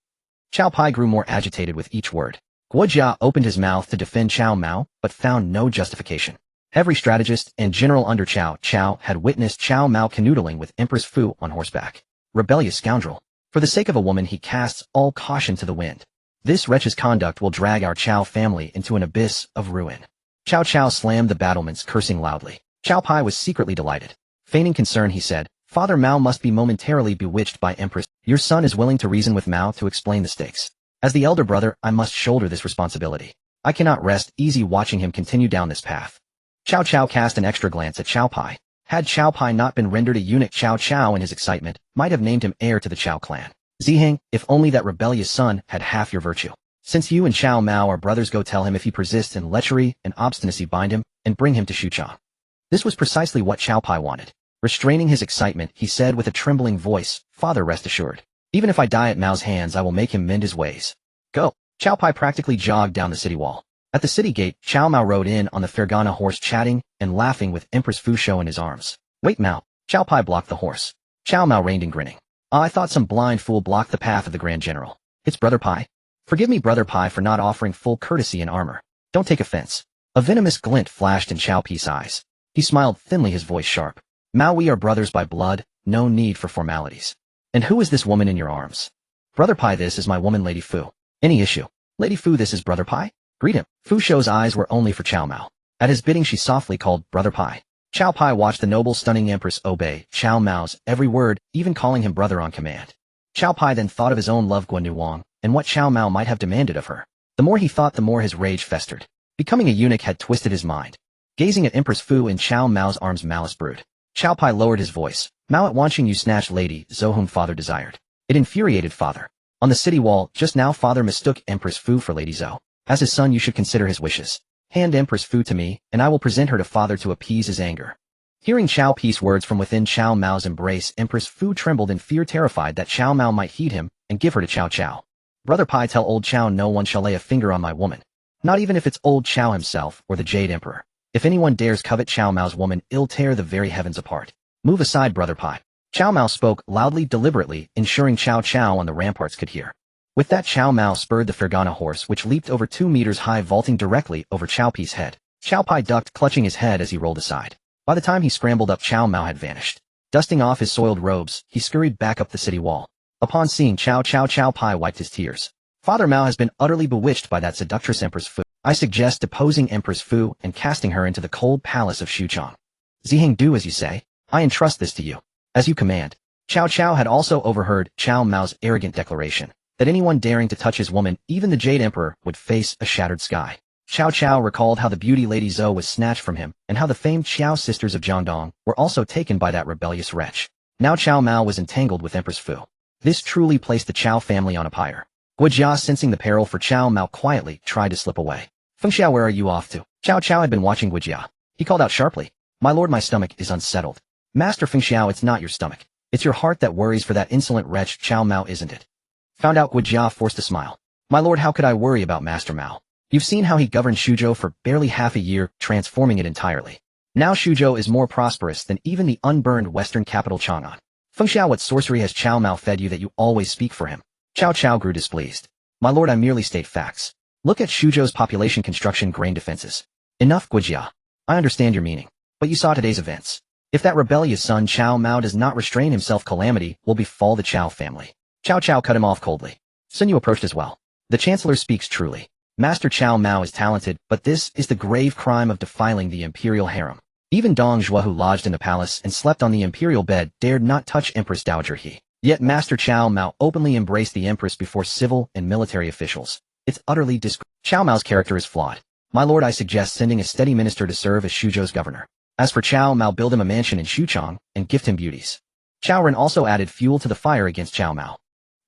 Cao Pai grew more agitated with each word. Guojia opened his mouth to defend Cao Mao, but found no justification. Every strategist and general under Cao Cao had witnessed Cao Mao canoodling with Empress Fu on horseback. Rebellious scoundrel. For the sake of a woman, he casts all caution to the wind. This wretch's conduct will drag our Cao family into an abyss of ruin. Cao Cao slammed the battlements, cursing loudly. Cao Pai was secretly delighted. Feigning concern, he said, Father Mao must be momentarily bewitched by Empress. Your son is willing to reason with Mao to explain the stakes. As the elder brother, I must shoulder this responsibility. I cannot rest easy watching him continue down this path. Cao Cao cast an extra glance at Cao Pai. Had Cao Pai not been rendered a eunuch, Cao Cao in his excitement might have named him heir to the Cao clan. Ziheng, if only that rebellious son had half your virtue. Since you and Cao Mao are brothers, go tell him if he persists in lechery and obstinacy, bind him and bring him to Xuchang. This was precisely what Cao Pai wanted. Restraining his excitement, he said with a trembling voice, Father, rest assured. Even if I die at Mao's hands, I will make him mend his ways. Go. Cao Pai practically jogged down the city wall. At the city gate, Cao Mao rode in on the Fergana horse, chatting and laughing with Empress Fu Shou in his arms. Wait, Mao. Cao Pai blocked the horse. Cao Mao reined in, grinning. I thought some blind fool blocked the path of the Grand General. It's Brother Pai. Forgive me, Brother Pai, for not offering full courtesy and armor. Don't take offense. A venomous glint flashed in Cao Pi's eyes. He smiled thinly, his voice sharp. Mao, we are brothers by blood, no need for formalities. And who is this woman in your arms? Brother Pai, this is my woman, Lady Fu. Any issue? Lady Fu, this is Brother Pai? Greet him. Fu Shou's eyes were only for Cao Mao. At his bidding, she softly called Brother Pai. Cao Pai watched the noble, stunning Empress obey Cao Mao's every word, even calling him brother on command. Cao Pai then thought of his own love, Guan Wang, and what Cao Mao might have demanded of her. The more he thought, the more his rage festered. Becoming a eunuch had twisted his mind. Gazing at Empress Fu in Cao Mao's arms, malice brewed. Cao Pai lowered his voice. Mao, at watching you snatch Lady Zou whom father desired. It infuriated father. On the city wall, just now, father mistook Empress Fu for Lady Zou. As his son, you should consider his wishes. Hand Empress Fu to me, and I will present her to father to appease his anger. Hearing Cao Pi's words from within Cao Mao's embrace, Empress Fu trembled in fear, terrified that Cao Mao might heed him and give her to Cao Cao. Brother Pai, tell old Cao no one shall lay a finger on my woman. Not even if it's old Cao himself or the Jade Emperor. If anyone dares covet Cao Mao's woman, it'll tear the very heavens apart. Move aside, Brother Pai. Cao Mao spoke loudly, deliberately, ensuring Cao Cao on the ramparts could hear. With that, Cao Mao spurred the Fergana horse, which leaped over 2 meters high, vaulting directly over Cao Pi's head. Cao Pi ducked, clutching his head as he rolled aside. By the time he scrambled up, Cao Mao had vanished. Dusting off his soiled robes, he scurried back up the city wall. Upon seeing Cao Pi wiped his tears. Father Mao has been utterly bewitched by that seductress Empress Fu. I suggest deposing Empress Fu and casting her into the cold palace of Xuchang. Ziheng, do as you say. I entrust this to you. As you command. Cao Cao had also overheard Cao Mao's arrogant declaration that anyone daring to touch his woman, even the Jade Emperor, would face a shattered sky. Cao Cao recalled how the beauty Lady Zou was snatched from him, and how the famed Qiao sisters of Jiangdong were also taken by that rebellious wretch. Now Cao Mao was entangled with Empress Fu. This truly placed the Cao family on a pyre. Guojia, sensing the peril for Cao Mao, quietly tried to slip away. Fengxiao, where are you off to? Cao Cao had been watching Guojia. He called out sharply, "My lord, my stomach is unsettled." Master Fengxiao, it's not your stomach. It's your heart that worries for that insolent wretch Cao Mao, isn't it? Found out. Guojia forced a smile. My lord, how could I worry about Master Mao? You've seen how he governed Suzhou for barely half a year, transforming it entirely. Now Suzhou is more prosperous than even the unburned western capital Chang'an. Fengxiao, what sorcery has Cao Mao fed you that you always speak for him? Cao Cao grew displeased. My lord, I merely state facts. Look at Suzhou's population, construction, grain defenses. Enough, Guojia. I understand your meaning. But you saw today's events. If that rebellious son Cao Mao does not restrain himself, calamity will befall the Cao family. Cao Cao cut him off coldly. Sun Yu approached as well. The Chancellor speaks truly. Master Cao Mao is talented, but this is the grave crime of defiling the imperial harem. Even Dong Zhuo, who lodged in the palace and slept on the imperial bed, dared not touch Empress Dowager He. Yet Master Cao Mao openly embraced the Empress before civil and military officials. It's utterly disgraceful. Cao Mao's character is flawed. My lord, I suggest sending a steady minister to serve as Suzhou's governor. As for Cao Mao, build him a mansion in Xuchang and gift him beauties. Cao Ren also added fuel to the fire against Cao Mao.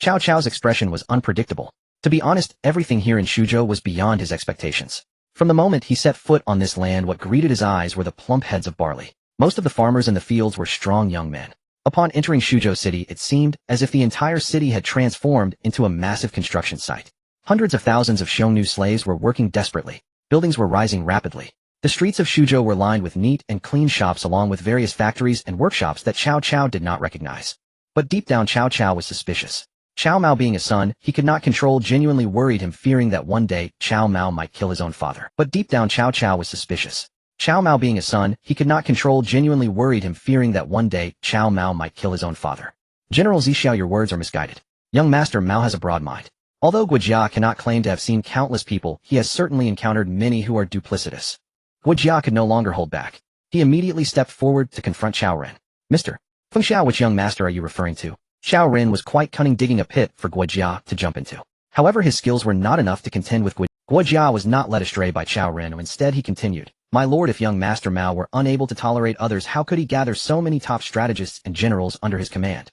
Cao Cao's expression was unpredictable. To be honest, everything here in Suzhou was beyond his expectations. From the moment he set foot on this land, what greeted his eyes were the plump heads of barley. Most of the farmers in the fields were strong young men. Upon entering Suzhou City, it seemed as if the entire city had transformed into a massive construction site. Hundreds of thousands of Xiongnu slaves were working desperately. Buildings were rising rapidly. The streets of Suzhou were lined with neat and clean shops, along with various factories and workshops that Cao Cao did not recognize. But deep down, Cao Cao was suspicious. Cao Mao, being a son he could not control, genuinely worried him, fearing that one day Cao Mao might kill his own father. But deep down, Cao Cao was suspicious. Cao Mao, being a son he could not control, genuinely worried him, fearing that one day Cao Mao might kill his own father. General Zixiao, your words are misguided. Young Master Mao has a broad mind. Although Guojia cannot claim to have seen countless people, he has certainly encountered many who are duplicitous. Guojia could no longer hold back. He immediately stepped forward to confront Cao Ren. Mr. Fengxiao, which young master are you referring to? Cao Ren was quite cunning, digging a pit for Guojia to jump into. However, his skills were not enough to contend with Guojia. Guojia was not led astray by Cao Ren, and instead he continued. My lord, if young Master Mao were unable to tolerate others, how could he gather so many top strategists and generals under his command?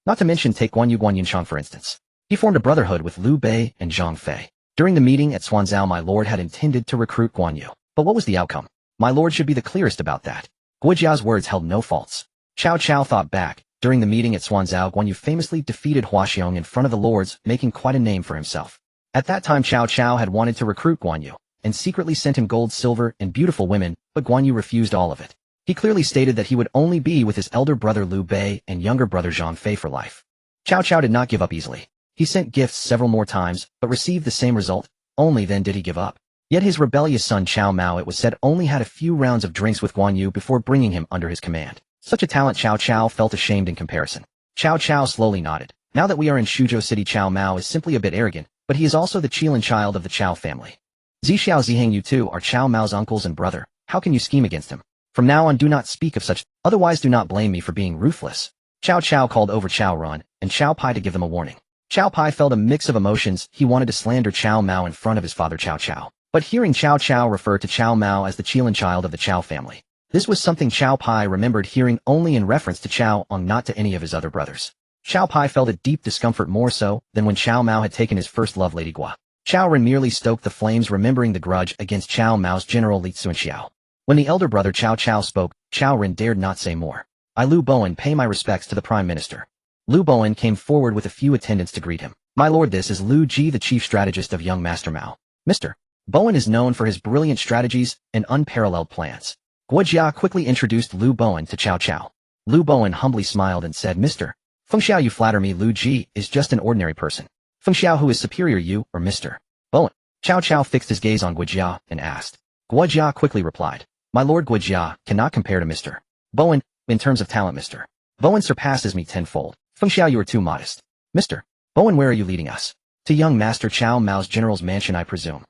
Not to mention, take Guan Yunshan for instance. He formed a brotherhood with Liu Bei and Zhang Fei. During the meeting at Xuanzhou, my lord had intended to recruit Guan Yu. But what was the outcome? My lord should be the clearest about that. Guojia's words held no faults. Cao Cao thought back. During the meeting at Xuanzhou, Guan Yu famously defeated Hua Xiong in front of the lords, making quite a name for himself. At that time, Cao Cao had wanted to recruit Guan Yu, and secretly sent him gold, silver, and beautiful women, but Guan Yu refused all of it. He clearly stated that he would only be with his elder brother Liu Bei and younger brother Zhang Fei for life. Cao Cao did not give up easily. He sent gifts several more times, but received the same result. Only then did he give up. Yet his rebellious son Cao Mao, it was said, only had a few rounds of drinks with Guan Yu before bringing him under his command. Such a talent, Cao Cao felt ashamed in comparison. Cao Cao slowly nodded. Now that we are in Suzhou City, Cao Mao is simply a bit arrogant, but he is also the Qilin child of the Cao family. Zixiao, Ziheng, you two are Cao Mao's uncles and brother. How can you scheme against him? From now on, do not speak of such, otherwise do not blame me for being ruthless. Cao Cao called over Cao Ren and Cao Pi to give them a warning. Cao Pi felt a mix of emotions. He wanted to slander Cao Mao in front of his father Cao Cao. But hearing Cao Cao refer to Cao Mao as the Qilin child of the Cao family, this was something Cao Pi remembered hearing only in reference to Cao Ong, not to any of his other brothers. Cao Pi felt a deep discomfort, more so than when Cao Mao had taken his first love, Lady Gua. Cao Ren merely stoked the flames, remembering the grudge against Cao Mao's general Li Cunxiao. When the elder brother Cao Cao spoke, Cao Ren dared not say more. I, Liu Bowen, pay my respects to the Prime Minister. Liu Bowen came forward with a few attendants to greet him. My lord, this is Liu Ji, the chief strategist of young Master Mao. Mr. Bowen is known for his brilliant strategies and unparalleled plans. Guojia quickly introduced Liu Bowen to Cao Cao. Lu Bowen humbly smiled and said, Mr. Fengxiao, you flatter me. Lu Ji is just an ordinary person. Fengxiao, who is superior, you or Mr. Bowen? Cao Cao fixed his gaze on Guojia and asked. Guojia quickly replied, My lord, Guojia cannot compare to Mr. Bowen. In terms of talent, Mr. Bowen surpasses me tenfold. Fengxiao, you are too modest. Mr. Bowen, where are you leading us? To young Master Cao Mao's general's mansion, I presume.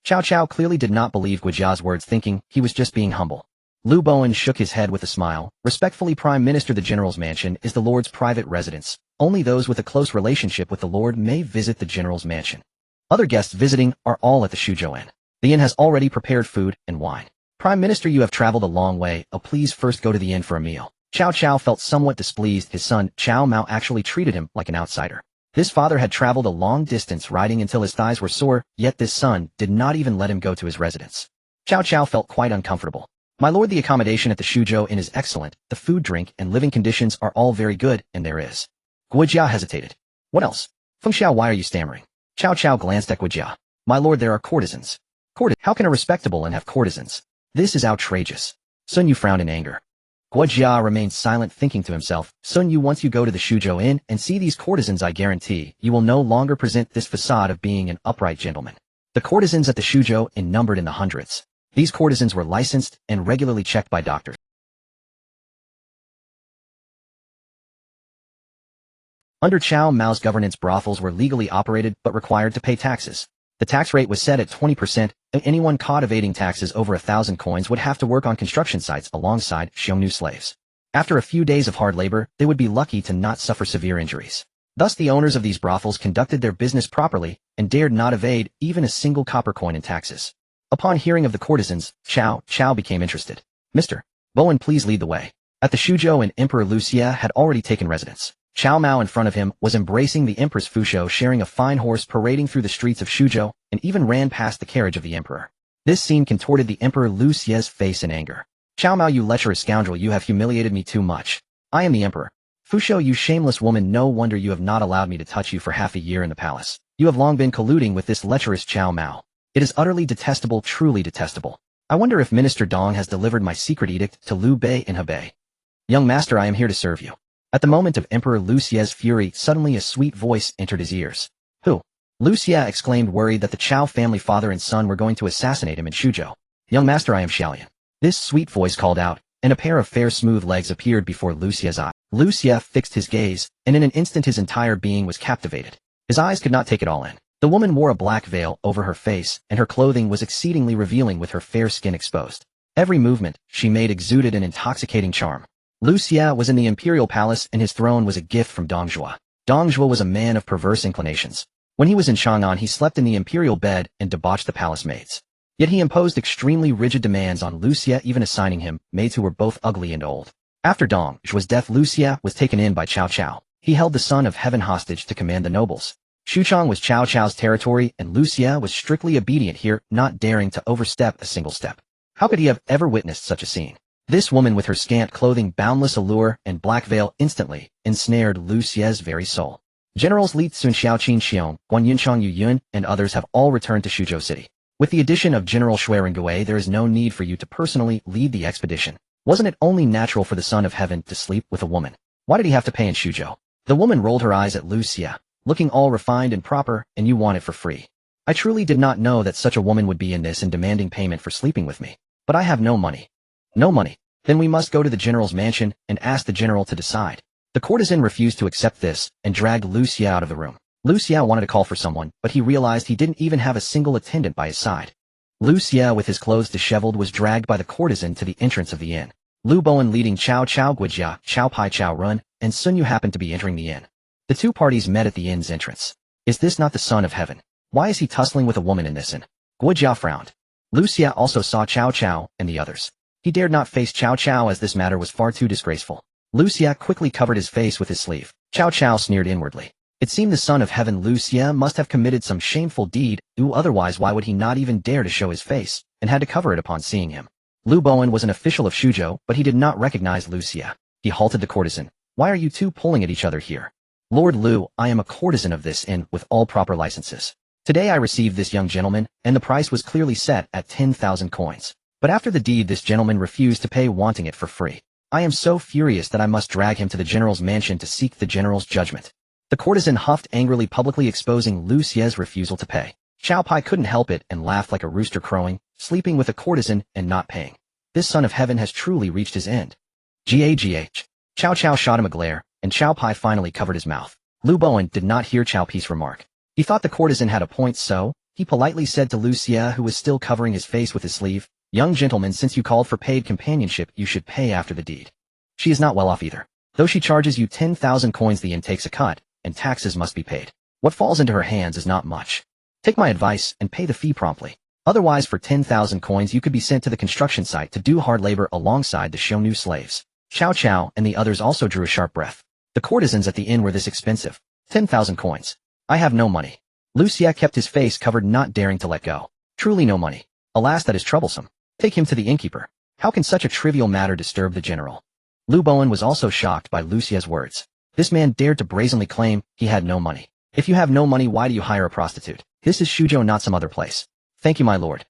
Cao Cao clearly did not believe Guojia's words, thinking he was just being humble. Lu Bowen shook his head with a smile. Respectfully, Prime Minister, the general's mansion is the lord's private residence. Only those with a close relationship with the lord may visit the general's mansion. Other guests visiting are all at the Shuzhou Inn. The inn has already prepared food and wine. Prime Minister, you have traveled a long way. Please first go to the inn for a meal. Cao Cao felt somewhat displeased. His son, Cao Mao, actually treated him like an outsider. This father had traveled a long distance riding until his thighs were sore, yet this son did not even let him go to his residence. Cao Cao felt quite uncomfortable. My lord, the accommodation at the Shuzhou Inn is excellent. The food, drink, and living conditions are all very good, and there is. Guojia hesitated. What else? Fengxiao, why are you stammering? Cao Cao glanced at Guojia. My lord, there are courtesans. How can a respectable inn have courtesans? This is outrageous. Sun Yu frowned in anger. Guojia remained silent, thinking to himself, Sun Yu, once you go to the Shuzhou Inn and see these courtesans, I guarantee you will no longer present this facade of being an upright gentleman. The courtesans at the Shuzhou Inn numbered in the hundreds. These courtesans were licensed and regularly checked by doctors. Under Cao Mao's governance, brothels were legally operated but required to pay taxes. The tax rate was set at 20%, and anyone caught evading taxes over 1,000 coins would have to work on construction sites alongside Xiongnu slaves. After a few days of hard labor, they would be lucky to not suffer severe injuries. Thus the owners of these brothels conducted their business properly and dared not evade even a single copper coin in taxes. Upon hearing of the courtesans, Cao Cao became interested. Mr. Bowen, please lead the way. At the Shuzhou Inn, Emperor Lu Xie had already taken residence. Cao Mao in front of him was embracing the Empress Fusho, sharing a fine horse, parading through the streets of Shuzhou, and even ran past the carriage of the emperor. This scene contorted the Emperor Lu Xie's face in anger. Cao Mao, you lecherous scoundrel, you have humiliated me too much. I am the emperor. Fusho, you shameless woman, no wonder you have not allowed me to touch you for half a year in the palace. You have long been colluding with this lecherous Cao Mao. It is utterly detestable, truly detestable. I wonder if Minister Dong has delivered my secret edict to Liu Bei in Hebei. Young master, I am here to serve you. At the moment of Emperor Lu Xie's fury, suddenly a sweet voice entered his ears. Who? Lu Xie exclaimed, worried that the Cao family father and son were going to assassinate him in Shuzhou. Young master, I am Stallion. This sweet voice called out, and a pair of fair smooth legs appeared before Lu Xie's eye. Lu Xie fixed his gaze, and in an instant his entire being was captivated. His eyes could not take it all in. The woman wore a black veil over her face, and her clothing was exceedingly revealing with her fair skin exposed. Every movement she made exuded an intoxicating charm. Lu Xie was in the imperial palace, and his throne was a gift from Dong Zhuo. Dong Zhuo was a man of perverse inclinations. When he was in Chang'an, he slept in the imperial bed and debauched the palace maids. Yet he imposed extremely rigid demands on Lu Xie, even assigning him maids who were both ugly and old. After Dong Zhuo's death, Lu Xie was taken in by Cao Cao. He held the son of heaven hostage to command the nobles. Xuchang was Cao Cao's territory, and Lu Xie was strictly obedient here, not daring to overstep a single step. How could he have ever witnessed such a scene? This woman with her scant clothing, boundless allure, and black veil instantly ensnared Lu Xie's very soul. Generals Li Cunxiao, Qin Xiong, Guan Yunchang, Yu Yun, and others have all returned to Shuzhou City. With the addition of General Shui Rengui, there is no need for you to personally lead the expedition. Wasn't it only natural for the son of heaven to sleep with a woman? Why did he have to pay in Shuzhou? The woman rolled her eyes at Lu Xie, looking all refined and proper, and you want it for free. I truly did not know that such a woman would be in this and demanding payment for sleeping with me. But I have no money. No money. Then we must go to the general's mansion and ask the general to decide. The courtesan refused to accept this and dragged Lu Xie out of the room. Lu Xie wanted to call for someone, but he realized he didn't even have a single attendant by his side. Lu Xie, with his clothes disheveled, was dragged by the courtesan to the entrance of the inn. Lu Bowen leading Cao Cao, Guojia, Cao Pai, Cao Run, and Sun Yu happened to be entering the inn. The two parties met at the inn's entrance. Is this not the son of heaven? Why is he tussling with a woman in this inn? Guojia frowned. Lu Xie also saw Cao Cao and the others. He dared not face Cao Cao as this matter was far too disgraceful. Lu Xie quickly covered his face with his sleeve. Cao Cao sneered inwardly. It seemed the son of heaven Lu Xie must have committed some shameful deed, otherwise why would he not even dare to show his face, and had to cover it upon seeing him. Lu Bowen was an official of Shuzhou, but he did not recognize Lu Xie. He halted the courtesan. Why are you two pulling at each other here? Lord Lu, I am a courtesan of this inn with all proper licenses. Today I received this young gentleman, and the price was clearly set at 10,000 coins. But after the deed this gentleman refused to pay, wanting it for free. I am so furious that I must drag him to the general's mansion to seek the general's judgment. The courtesan huffed angrily, publicly exposing Lu Xie's refusal to pay. Xiao Pai couldn't help it and laughed like a rooster crowing, sleeping with a courtesan and not paying. This son of heaven has truly reached his end. Gah. Cao Cao shot him a glare, and Xiao Pai finally covered his mouth. Lu Bowen did not hear Cao Pi's remark. He thought the courtesan had a point, so he politely said to Lu Xie, who was still covering his face with his sleeve, "Young gentleman, since you called for paid companionship, you should pay after the deed." She is not well off either. Though she charges you 10,000 coins, the inn takes a cut, and taxes must be paid. What falls into her hands is not much. Take my advice and pay the fee promptly. Otherwise, for 10,000 coins you could be sent to the construction site to do hard labor alongside the Xiongnu slaves. Cao Cao and the others also drew a sharp breath. The courtesans at the inn were this expensive. 10,000 coins. I have no money. Lu Xie kept his face covered, not daring to let go. Truly no money. Alas, that is troublesome. Take him to the innkeeper. How can such a trivial matter disturb the general? Lu Bowen was also shocked by Lu Xie's words. This man dared to brazenly claim he had no money. If you have no money, why do you hire a prostitute? This is Shuzhou, not some other place. Thank you, my lord.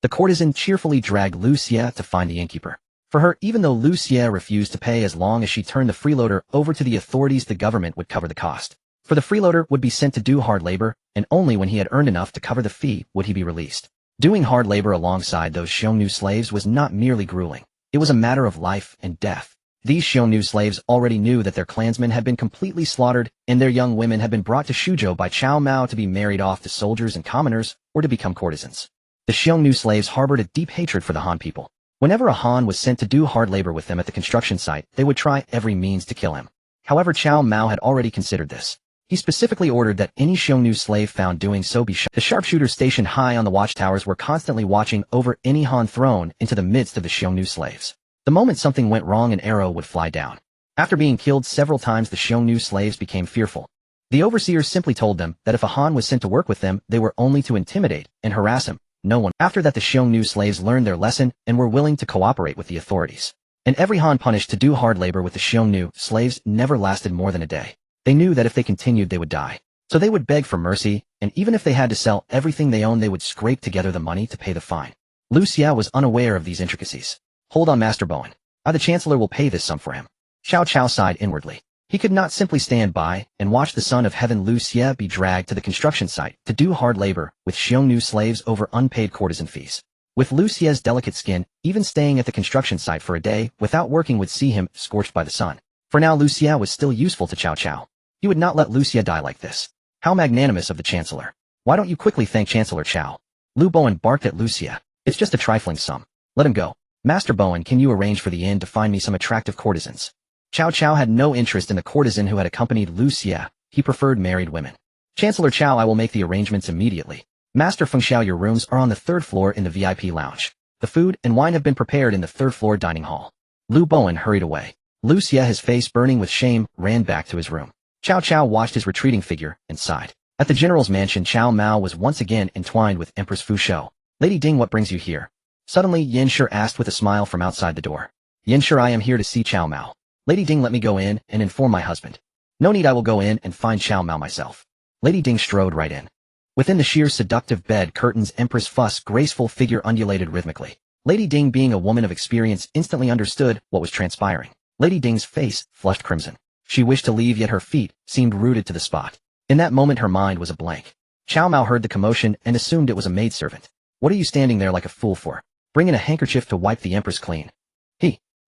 The courtesan cheerfully dragged Lu Xie to find the innkeeper. For her, even though Lu Xie refused to pay, as long as she turned the freeloader over to the authorities, the government would cover the cost. For the freeloader would be sent to do hard labor, and only when he had earned enough to cover the fee would he be released. Doing hard labor alongside those Xiongnu slaves was not merely grueling. It was a matter of life and death. These Xiongnu slaves already knew that their clansmen had been completely slaughtered, and their young women had been brought to Shuzhou by Cao Mao to be married off to soldiers and commoners, or to become courtesans. The Xiongnu slaves harbored a deep hatred for the Han people. Whenever a Han was sent to do hard labor with them at the construction site, they would try every means to kill him. However, Cao Mao had already considered this. He specifically ordered that any Xiongnu slave found doing so be shot. The sharpshooters stationed high on the watchtowers were constantly watching over any Han thrown into the midst of the Xiongnu slaves. The moment something went wrong, an arrow would fly down. After being killed several times, the Xiongnu slaves became fearful. The overseers simply told them that if a Han was sent to work with them, they were only to intimidate and harass him. No one. After that, the Xiongnu slaves learned their lesson and were willing to cooperate with the authorities. And every Han punished to do hard labor with the Xiongnu slaves never lasted more than a day. They knew that if they continued, they would die. So they would beg for mercy, and even if they had to sell everything they owned, they would scrape together the money to pay the fine. Lu Xie was unaware of these intricacies. Hold on, Master Bowen. The chancellor will pay this sum for him. Cao Cao sighed inwardly. He could not simply stand by and watch the son of heaven Lu Xie be dragged to the construction site to do hard labor with Xiongnu slaves over unpaid courtesan fees. With Lu Xie's delicate skin, even staying at the construction site for a day without working would see him scorched by the sun. For now, Lu Xie was still useful to Cao Cao. He would not let Lu Xie die like this. How magnanimous of the chancellor. Why don't you quickly thank Chancellor Cao? Lu Bowen barked at Lu Xie. It's just a trifling sum. Let him go. Master Bowen, can you arrange for the inn to find me some attractive courtesans? Cao Cao had no interest in the courtesan who had accompanied Lu Xie. He preferred married women. Chancellor Cao, I will make the arrangements immediately. Master Feng Xiao, your rooms are on the third floor in the VIP lounge. The food and wine have been prepared in the third floor dining hall. Lu Bowen hurried away. Lu Xie, his face burning with shame, ran back to his room. Cao Cao watched his retreating figure and sighed. At the general's mansion, Cao Mao was once again entwined with Empress Fu Shou. Lady Ding, what brings you here? Suddenly, Yin Shi asked with a smile from outside the door. Yin Shi, I am here to see Cao Mao. Lady Ding, let me go in and inform my husband. No need, I will go in and find Cao Mao myself. Lady Ding strode right in. Within the sheer seductive bed curtains, Empress Fu's graceful figure undulated rhythmically. Lady Ding, being a woman of experience, instantly understood what was transpiring. Lady Ding's face flushed crimson. She wished to leave, yet her feet seemed rooted to the spot. In that moment, her mind was a blank. Cao Mao heard the commotion and assumed it was a maidservant. What are you standing there like a fool for? Bring in a handkerchief to wipe the Empress clean.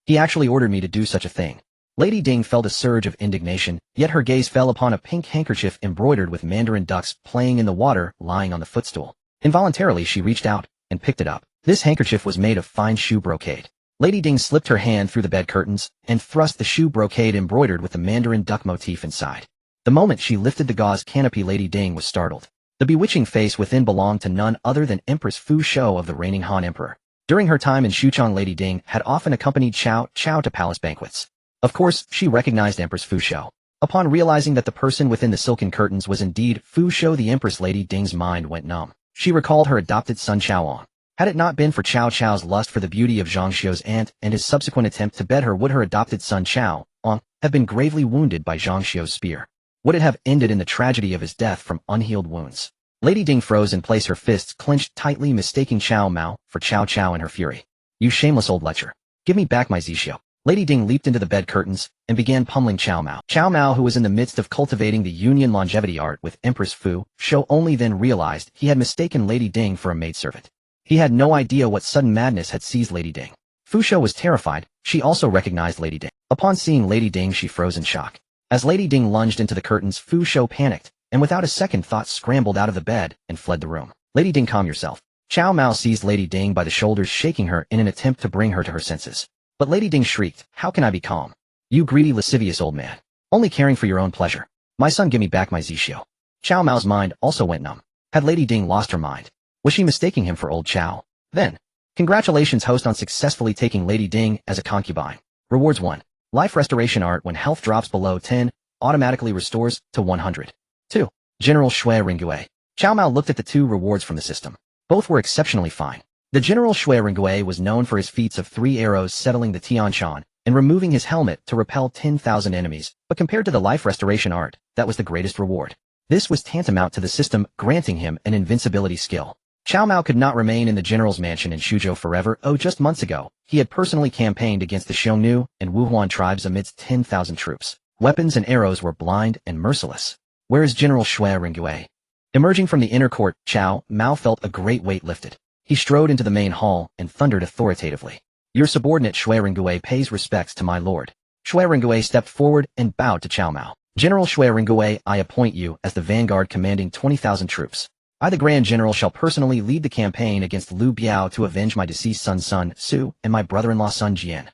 He actually ordered me to do such a thing. Lady Ding felt a surge of indignation, yet her gaze fell upon a pink handkerchief embroidered with mandarin ducks playing in the water lying on the footstool. Involuntarily, she reached out and picked it up. This handkerchief was made of fine shoe brocade. Lady Ding slipped her hand through the bed curtains and thrust the shoe brocade embroidered with the mandarin duck motif inside. The moment she lifted the gauze canopy, Lady Ding was startled. The bewitching face within belonged to none other than Empress Fu Shou of the reigning Han Emperor. During her time in Xuchang, Lady Ding had often accompanied Cao Cao to palace banquets. Of course, she recognized Empress Fu Shou. Upon realizing that the person within the silken curtains was indeed Fu Shou, the Empress, Lady Ding's mind went numb. She recalled her adopted son Chaoan. Had it not been for Cao Cao's lust for the beauty of Zhang Xiu's aunt and his subsequent attempt to bed her, would her adopted son Chaoan have been gravely wounded by Zhang Xiu's spear? Would it have ended in the tragedy of his death from unhealed wounds? Lady Ding froze in place, her fists clenched tightly, mistaking Cao Mao for Cao Cao in her fury. You shameless old lecher. Give me back my Zixio. Lady Ding leaped into the bed curtains and began pummeling Cao Mao. Cao Mao, who was in the midst of cultivating the Union longevity art with Empress Fu Shou, only then realized he had mistaken Lady Ding for a maidservant. He had no idea what sudden madness had seized Lady Ding. Fu Shou was terrified. She also recognized Lady Ding. Upon seeing Lady Ding, she froze in shock. As Lady Ding lunged into the curtains, Fu Shou panicked, and without a second thought scrambled out of the bed and fled the room. Lady Ding, calm yourself. Cao Mao seized Lady Ding by the shoulders, shaking her in an attempt to bring her to her senses. But Lady Ding shrieked, how can I be calm? You greedy, lascivious old man. Only caring for your own pleasure. My son, give me back my Zhang. Cao Mao's mind also went numb. Had Lady Ding lost her mind? Was she mistaking him for old Cao? Then, congratulations host on successfully taking Lady Ding as a concubine. Rewards 1. Life restoration art when health drops below 10, automatically restores to 100. 2. General Shui Ringgui. Cao Mao looked at the two rewards from the system. Both were exceptionally fine. The General Shui Ringgui was known for his feats of 3 arrows settling the Tianshan and removing his helmet to repel 10,000 enemies, but compared to the life restoration art, that was the greatest reward. This was tantamount to the system granting him an invincibility skill. Cao Mao could not remain in the general's mansion in Shuzhou forever. Just months ago, he had personally campaigned against the Xiongnu and Wuhuan tribes amidst 10,000 troops. Weapons and arrows were blind and merciless. Where is General Shui Ringgui? Emerging from the inner court, Cao Mao felt a great weight lifted. He strode into the main hall and thundered authoritatively. Your subordinate Shui Ringgui pays respects to my lord. Shui Ringgui stepped forward and bowed to Cao Mao. General Shui Ringgui, I appoint you as the vanguard commanding 20,000 troops. I, the Grand General, shall personally lead the campaign against Liu Biao to avenge my deceased son Sun Su and my brother-in-law Sun Jian.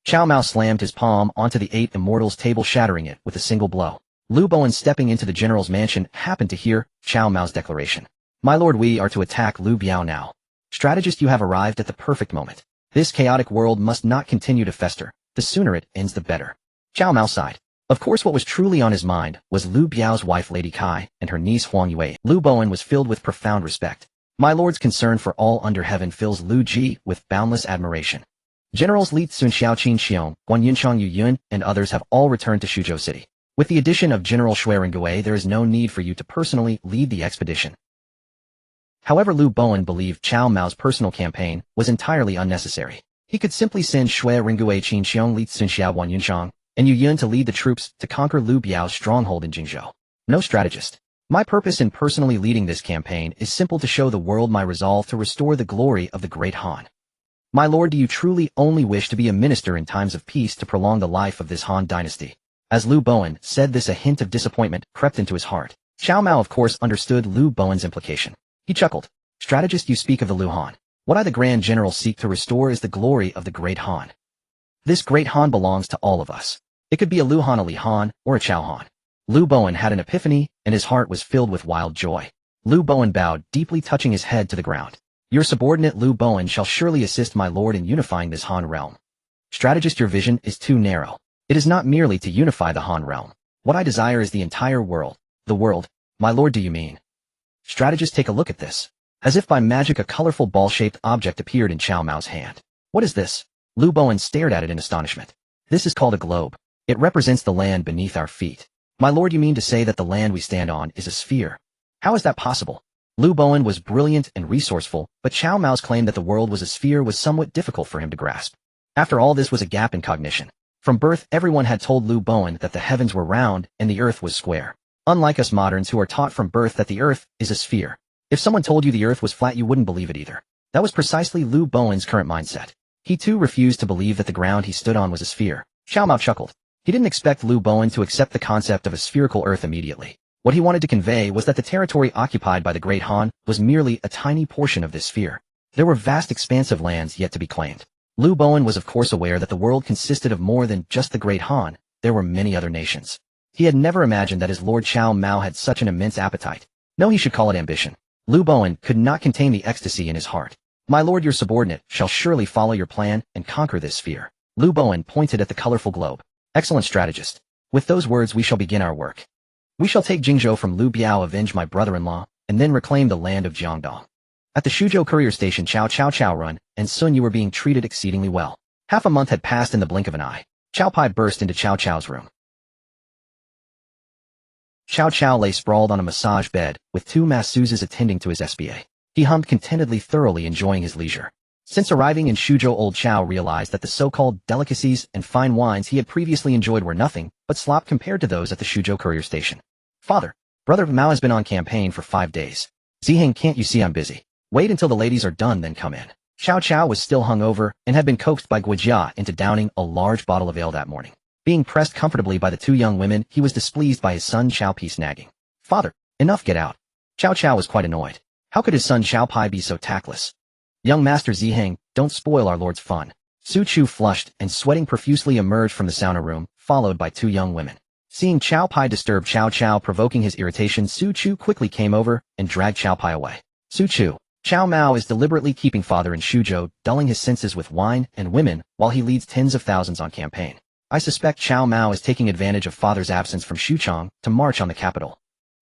Cao Mao slammed his palm onto the 8 Immortals table, shattering it with a single blow. Lu Bowen, stepping into the general's mansion, happened to hear Cao Mao's declaration. My lord, we are to attack Liu Biao now. Strategist, you have arrived at the perfect moment. This chaotic world must not continue to fester. The sooner it ends, the better. Cao Mao sighed. Of course, what was truly on his mind was Liu Biao's wife Lady Kai and her niece Huang Yue. Lu Bowen was filled with profound respect. My lord's concern for all under heaven fills Lu Ji with boundless admiration. Generals Li Cunxiao, Qin Xiong, Guan Yunchang, Yu Yun, and others have all returned to Shuzhou City. With the addition of General Shui Ringgui, there is no need for you to personally lead the expedition. However, Lu Bowen believed Cao Mao's personal campaign was entirely unnecessary. He could simply send Shui Ringgui, Qin Xiong, Li Cunxiao, Guan Yunchang, and Yu Yun to lead the troops to conquer Liu Biao's stronghold in Jingzhou. No strategist. My purpose in personally leading this campaign is simple: to show the world my resolve to restore the glory of the great Han. My lord, do you truly only wish to be a minister in times of peace to prolong the life of this Han dynasty? As Lu Bowen said this, a hint of disappointment crept into his heart. Cao Mao, of course, understood Lu Bowen's implication. He chuckled. Strategist, you speak of the Liu Han. What I, the Grand General, seek to restore is the glory of the great Han. This great Han belongs to all of us. It could be a Lu Han, a Li Han, or a Cao Han. Lu Bowen had an epiphany, and his heart was filled with wild joy. Lu Bowen bowed, deeply touching his head to the ground. Your subordinate Lu Bowen shall surely assist my lord in unifying this Han realm. Strategist, your vision is too narrow. It is not merely to unify the Han realm. What I desire is the entire world. The world, my lord, do you mean? Strategist, take a look at this. As if by magic, a colorful ball-shaped object appeared in Cao Mao's hand. What is this? Lu Bowen stared at it in astonishment. This is called a globe. It represents the land beneath our feet. My lord, you mean to say that the land we stand on is a sphere? How is that possible? Lu Bowen was brilliant and resourceful, but Cao Mao's claim that the world was a sphere was somewhat difficult for him to grasp. After all, this was a gap in cognition. From birth, everyone had told Lu Bowen that the heavens were round and the earth was square. Unlike us moderns who are taught from birth that the earth is a sphere. If someone told you the earth was flat, you wouldn't believe it either. That was precisely Lu Bowen's current mindset. He too refused to believe that the ground he stood on was a sphere. Cao Mao chuckled. He didn't expect Lu Bowen to accept the concept of a spherical earth immediately. What he wanted to convey was that the territory occupied by the Great Han was merely a tiny portion of this sphere. There were vast expansive lands yet to be claimed. Lu Bowen was of course aware that the world consisted of more than just the Great Han. There were many other nations. He had never imagined that his lord Cao Mao had such an immense appetite. No, he should call it ambition. Lu Bowen could not contain the ecstasy in his heart. My lord, your subordinate shall surely follow your plan and conquer this sphere. Lu Bowen pointed at the colorful globe. Excellent strategist. With those words we shall begin our work. We shall take Jingzhou from Liu Biao, avenge my brother-in-law, and then reclaim the land of Jiangdong. At the Shuzhou courier station, Cao Run and Sun Yu were being treated exceedingly well. Half a month had passed in the blink of an eye. Cao Pai burst into Cao Cao's room. Cao Cao lay sprawled on a massage bed, with two masseuses attending to his SBA. He hummed contentedly, thoroughly enjoying his leisure. Since arriving in Shuzhou, old Cao realized that the so-called delicacies and fine wines he had previously enjoyed were nothing but slop compared to those at the Shuzhou courier station. Father, brother Mao has been on campaign for 5 days. Ziheng, can't you see I'm busy? Wait until the ladies are done, then come in. Cao Cao was still hungover and had been coaxed by Guojia into downing a large bottle of ale that morning. Being pressed comfortably by the 2 young women, he was displeased by his son Cao Pi's nagging. Father, enough, get out. Cao Cao was quite annoyed. How could his son Cao Pi be so tactless? Young Master Ziheng, don't spoil our lord's fun. Su Chu, flushed and sweating profusely, emerged from the sauna room, followed by 2 young women. Seeing Cao Pi disturb Cao Cao, provoking his irritation, Su Chu quickly came over and dragged Cao Pi away. Su Chu, Cao Mao is deliberately keeping father in Shuzhou, dulling his senses with wine and women while he leads tens of thousands on campaign. I suspect Cao Mao is taking advantage of father's absence from Xuchang to march on the capital.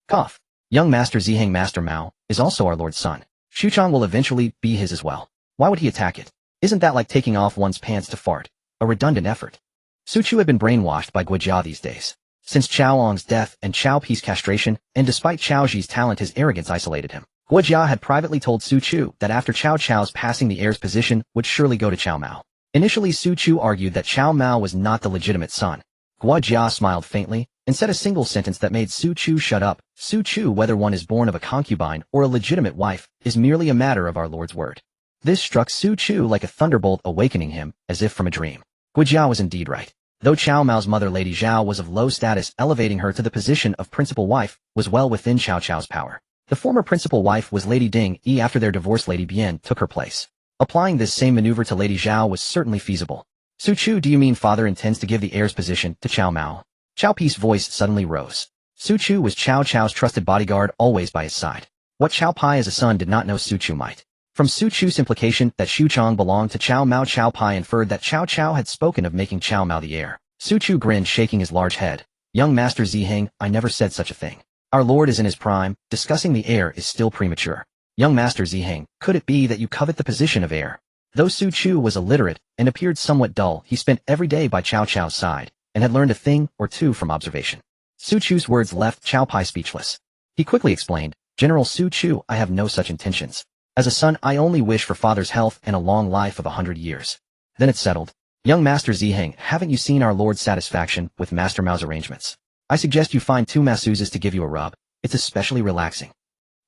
Cough. Young Master Ziheng, Master Mao is also our lord's son. Xuchang will eventually be his as well. Why would he attack it? Isn't that like taking off one's pants to fart? A redundant effort. Su Chu had been brainwashed by Guojia these days. Since Cao Long's death and Cao Pi's castration, and despite Cao Ji's talent, his arrogance isolated him. Guojia had privately told Su Chu that after Cao Cao's passing, the heir's position would surely go to Cao Mao. Initially, Su Chu argued that Cao Mao was not the legitimate son. Guojia smiled faintly and said a single sentence that made Su Chu shut up. Su Chu, whether one is born of a concubine or a legitimate wife, is merely a matter of our lord's word. This struck Su Chu like a thunderbolt, awakening him as if from a dream. Guojia was indeed right. Though Cao Mao's mother, Lady Zou, was of low status, elevating her to the position of principal wife was well within Cao Cao's power. The former principal wife was Lady Ding Yi. After their divorce, Lady Bian took her place. Applying this same maneuver to Lady Zou was certainly feasible. Su Chu, do you mean father intends to give the heir's position to Cao Mao? Cao Pi's voice suddenly rose. Su Chu was Cao Cao's trusted bodyguard, always by his side. What Cao Pi as a son did not know, Su Chu might. From Su Chu's implication that Xuchang belonged to Cao Mao, Cao Pi inferred that Cao Cao had spoken of making Cao Mao the heir. Su Chu grinned, shaking his large head. Young Master Ziheng, I never said such a thing. Our lord is in his prime. Discussing the heir is still premature. Young Master Ziheng, could it be that you covet the position of heir? Though Su Chu was illiterate and appeared somewhat dull, he spent every day by Cao Cao's side and had learned a thing or two from observation. Su Chu's words left Cao Pi speechless. He quickly explained, General Su Chu, I have no such intentions. As a son, I only wish for father's health and a long life of 100 years. Then it's settled. Young Master Ziheng, haven't you seen our lord's satisfaction with Master Mao's arrangements? I suggest you find 2 masseuses to give you a rub. It's especially relaxing.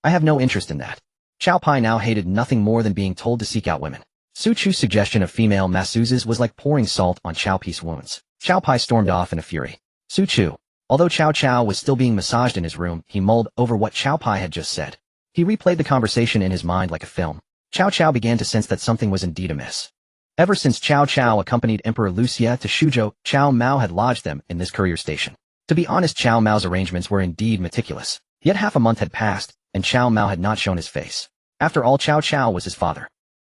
I have no interest in that. Cao Pi now hated nothing more than being told to seek out women. Su Chu's suggestion of female masseuses was like pouring salt on Cao Pi's wounds. Cao Pi stormed off in a fury. Su Chu. Although Cao Cao was still being massaged in his room, he mulled over what Cao Pi had just said. He replayed the conversation in his mind like a film. Cao Cao began to sense that something was indeed amiss. Ever since Cao Cao accompanied Emperor Lucia to Shuzhou, Cao Mao had lodged them in this courier station. To be honest, Cao Mao's arrangements were indeed meticulous. Yet half a month had passed, and Cao Mao had not shown his face. After all, Cao Cao was his father.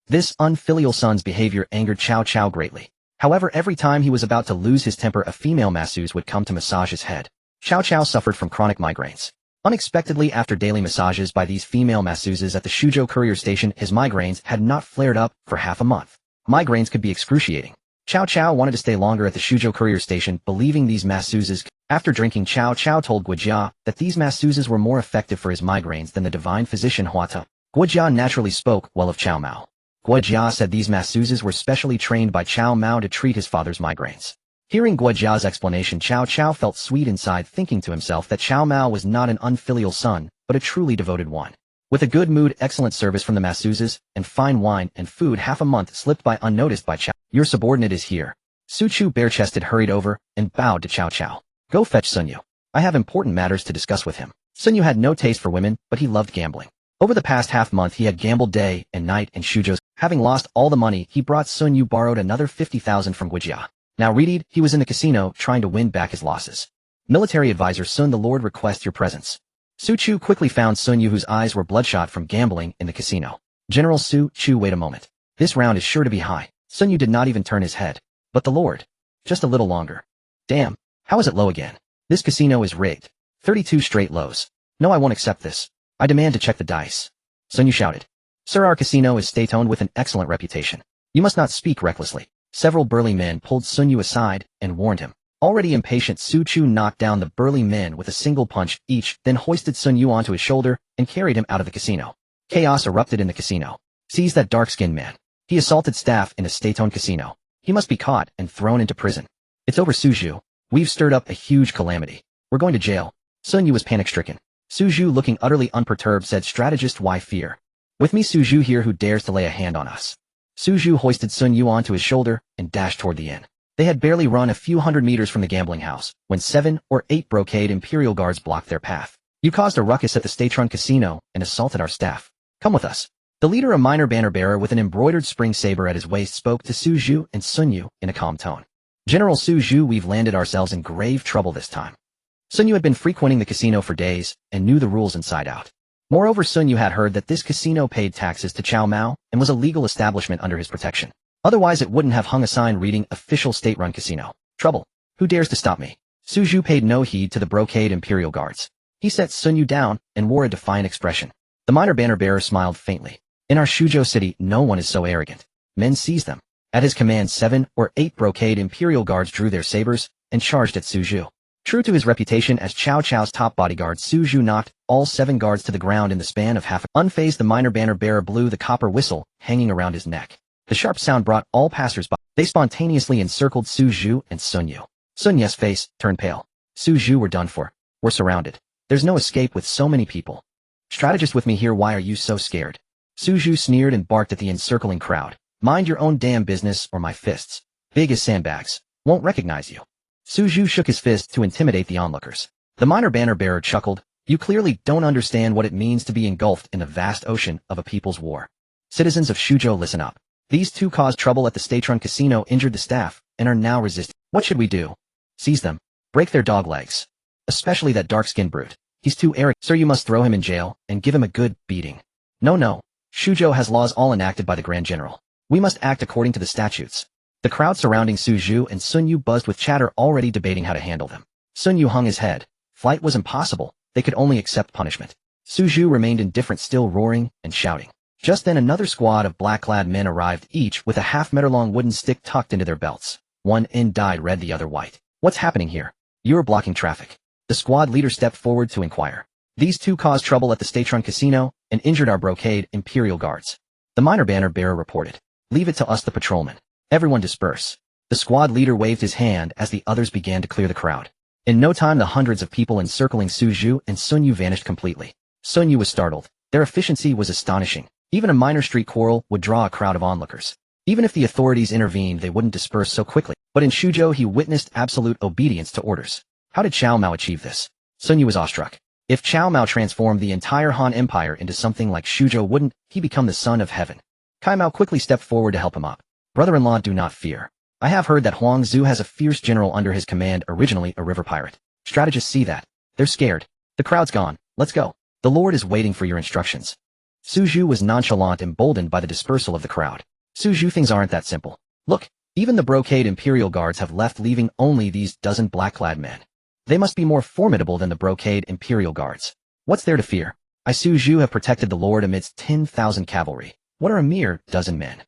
This unfilial son's behavior angered Cao Cao greatly. However, every time he was about to lose his temper, a female masseuse would come to massage his head. Cao Cao suffered from chronic migraines. Unexpectedly, after daily massages by these female masseuses at the Shuzhou courier station, his migraines had not flared up for half a month. Migraines could be excruciating. Cao Cao wanted to stay longer at the Shuzhou courier station, believing these masseuses. After drinking, Cao Cao told Guojia that these masseuses were more effective for his migraines than the divine physician Huata. Guojia naturally spoke well of Cao Mao. Guojia said these masseuses were specially trained by Cao Mao to treat his father's migraines. Hearing Guojia's explanation, Cao Cao felt sweet inside, thinking to himself that Cao Mao was not an unfilial son, but a truly devoted one. With a good mood, excellent service from the masseuses, and fine wine and food, half a month slipped by unnoticed by Cao. Your subordinate is here. Su Chu, bare-chested, hurried over and bowed to Cao Cao. Go fetch Sun Yu. I have important matters to discuss with him. Sun Yu had no taste for women, but he loved gambling. Over the past half-month, he had gambled day and night in Shuzhou. Having lost all the money he brought, Sun Yu borrowed another 50,000 from Guojia. Now read, he was in the casino trying to win back his losses. Military advisor Sun, the Lord requests your presence. Su Chu quickly found Sun Yu, whose eyes were bloodshot from gambling in the casino. General Su Chu, wait a moment. This round is sure to be high. Sun Yu did not even turn his head. But the Lord. Just a little longer. Damn. How is it low again? This casino is rigged. 32 straight lows. No, I won't accept this. I demand to check the dice. Sun Yu shouted. Sir, our casino is state-owned with an excellent reputation. You must not speak recklessly. Several burly men pulled Sun Yu aside and warned him. Already impatient, Su Chu knocked down the burly men with a single punch each, then hoisted Sun Yu onto his shoulder and carried him out of the casino. Chaos erupted in the casino. Seize that dark-skinned man. He assaulted staff in a state-owned casino. He must be caught and thrown into prison. It's over, Suju. We've stirred up a huge calamity. We're going to jail. Sun Yu was panic-stricken. Suju, looking utterly unperturbed, said, strategist, why fear? With me, Suju here, who dares to lay a hand on us? Suju hoisted Sun Yu onto his shoulder and dashed toward the inn. They had barely run a few hundred meters from the gambling house when 7 or 8 brocade Imperial guards blocked their path. You caused a ruckus at the state-run casino and assaulted our staff. Come with us. The leader, a minor banner-bearer with an embroidered spring saber at his waist, spoke to Suju and Sun Yu in a calm tone. General Suju, we've landed ourselves in grave trouble this time. Sun Yu had been frequenting the casino for days and knew the rules inside out. Moreover, Sun Yu had heard that this casino paid taxes to Cao Mao and was a legal establishment under his protection. Otherwise, it wouldn't have hung a sign reading official state-run casino. Trouble. Who dares to stop me? Suju paid no heed to the brocade Imperial guards. He set Sun Yu down and wore a defiant expression. The minor banner-bearer smiled faintly. In our Shuzhou city, no one is so arrogant. Men seize them. At his command, 7 or 8 brocade Imperial guards drew their sabers and charged at Suju. True to his reputation as Cao Cao's top bodyguard, Suju knocked all 7 guards to the ground in the span of half. Unfazed, the minor banner-bearer blew the copper whistle hanging around his neck. The sharp sound brought all passers-by. They spontaneously encircled Suju and Sun Yu. Sun Yu's face turned pale. Suju, we're done for. We're surrounded. There's no escape with so many people. Strategist, with me here, why are you so scared? Suju sneered and barked at the encircling crowd. Mind your own damn business or my fists, big as sandbags, won't recognize you. Suju shook his fist to intimidate the onlookers. The minor banner-bearer chuckled. You clearly don't understand what it means to be engulfed in the vast ocean of a people's war. Citizens of Shuzhou, listen up. These 2 caused trouble at the state-run casino, injured the staff, and are now resisting. What should we do? Seize them. Break their dog legs. Especially that dark-skinned brute. He's too arrogant. Sir, you must throw him in jail and give him a good beating. No. Shuzhou has laws all enacted by the Grand General. We must act according to the statutes. The crowd surrounding Suju and Sun Yu buzzed with chatter, already debating how to handle them. Sun Yu hung his head. Flight was impossible. They could only accept punishment. Suju remained indifferent, still roaring and shouting. Just then another squad of black-clad men arrived, each with a half-meter-long wooden stick tucked into their belts. One end dyed red, the other white. What's happening here? You're blocking traffic. The squad leader stepped forward to inquire. These 2 caused trouble at the state-run casino and injured our brocade Imperial guards. The minor banner-bearer reported. Leave it to us, the patrolmen. Everyone disperse. The squad leader waved his hand as the others began to clear the crowd. In no time, the hundreds of people encircling Suju and Sun Yu vanished completely. Sun Yu was startled. Their efficiency was astonishing. Even a minor street quarrel would draw a crowd of onlookers. Even if the authorities intervened, they wouldn't disperse so quickly. But in Shuzhou, he witnessed absolute obedience to orders. How did Cao Mao achieve this? Sun Yu was awestruck. If Cao Mao transformed the entire Han Empire into something like Shuzhou, wouldn't he become the son of heaven? Cao Mao quickly stepped forward to help him up. Brother-in-law, do not fear. I have heard that Huang Zhu has a fierce general under his command, originally a river pirate. Strategists see that. They're scared. The crowd's gone. Let's go. The Lord is waiting for your instructions. Suju was nonchalant, emboldened by the dispersal of the crowd. Suju, things aren't that simple. Look, even the brocade Imperial guards have left, leaving only these dozen black-clad men. They must be more formidable than the brocade Imperial guards. What's there to fear? I, Suju, have protected the Lord amidst 10,000 cavalry. What are a mere dozen men?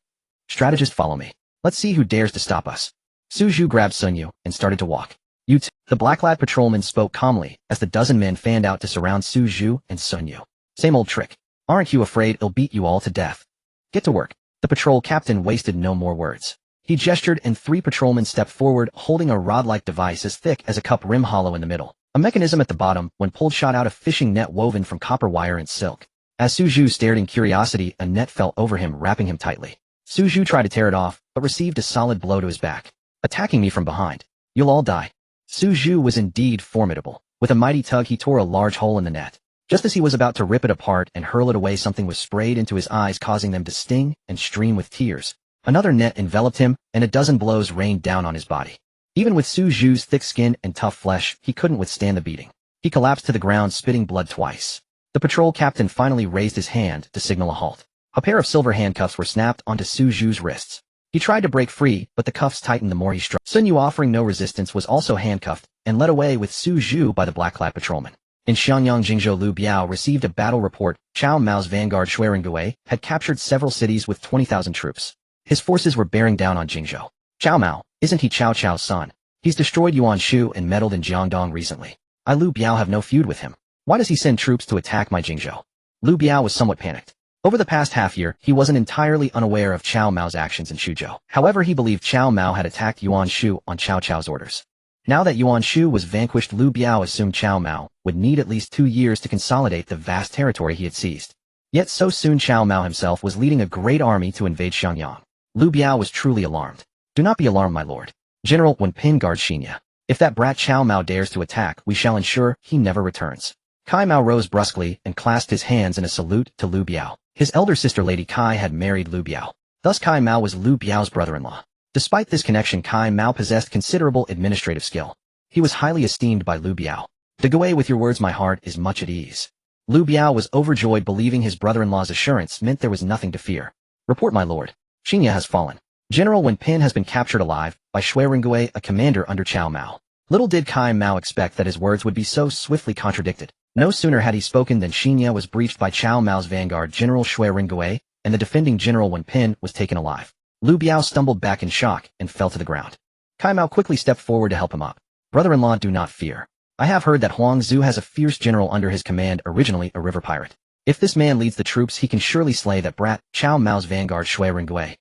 Strategist, follow me. Let's see who dares to stop us. Suju grabbed Sun Yu and started to walk. You two. The black-clad patrolman spoke calmly as the dozen men fanned out to surround Suju and Sun Yu. Same old trick. Aren't you afraid he'll beat you all to death? Get to work. The patrol captain wasted no more words. He gestured and 3 patrolmen stepped forward, holding a rod-like device as thick as a cup, rim hollow in the middle. A mechanism at the bottom, when pulled, shot out a fishing net woven from copper wire and silk. As Suju stared in curiosity, a net fell over him, wrapping him tightly. Suju tried to tear it off, but received a solid blow to his back. Attacking me from behind. You'll all die. Suju was indeed formidable. With a mighty tug, he tore a large hole in the net. Just as he was about to rip it apart and hurl it away, something was sprayed into his eyes, causing them to sting and stream with tears. Another net enveloped him, and a dozen blows rained down on his body. Even with Suju's thick skin and tough flesh, he couldn't withstand the beating. He collapsed to the ground, spitting blood twice. The patrol captain finally raised his hand to signal a halt. A pair of silver handcuffs were snapped onto Suju's wrists. He tried to break free, but the cuffs tightened the more he struck. Sun Yu, offering no resistance, was also handcuffed and led away with Suju by the black-clad patrolman. In Xiangyang, Jingzhou, Liu Biao received a battle report. Cao Mao's vanguard Shuirenggui had captured several cities with 20,000 troops. His forces were bearing down on Jingzhou. Cao Mao, isn't he Cao Cao's son? He's destroyed Yuanshu and meddled in Jiangdong recently. I, Liu Biao, have no feud with him. Why does he send troops to attack my Jingzhou? Liu Biao was somewhat panicked. Over the past half-year, he wasn't entirely unaware of Cao Mao's actions in Suzhou. However, he believed Cao Mao had attacked Yuan Shu on Cao Cao's orders. Now that Yuan Shu was vanquished, Liu Biao assumed Cao Mao would need at least 2 years to consolidate the vast territory he had seized. Yet so soon Cao Mao himself was leading a great army to invade Xiangyang. Liu Biao was truly alarmed. "Do not be alarmed, my lord. General Wen Pin guards Xinya. If that brat Cao Mao dares to attack, we shall ensure he never returns." Cao Mao rose brusquely and clasped his hands in a salute to Liu Biao. His elder sister Lady Kai had married Liu Biao. Thus Cao Mao was Liu Biao's brother-in-law. Despite this connection, Cao Mao possessed considerable administrative skill. He was highly esteemed by Liu Biao. "To go away with your words, my heart is much at ease." Liu Biao was overjoyed, believing his brother-in-law's assurance meant there was nothing to fear. "Report, my lord. Xinya has fallen. General Wen Pin has been captured alive by Shui Ringgui, a commander under Cao Mao." Little did Cao Mao expect that his words would be so swiftly contradicted. No sooner had he spoken than Xinya was breached by Cao Mao's vanguard General Shui Ringgui, and the defending General Wen Pin was taken alive. Liu Biao stumbled back in shock and fell to the ground. Cao Mao quickly stepped forward to help him up. "Brother-in-law, do not fear. I have heard that Huang Zhu has a fierce general under his command, originally a river pirate. If this man leads the troops, he can surely slay that brat, Cao Mao's vanguard Shui Ringgui.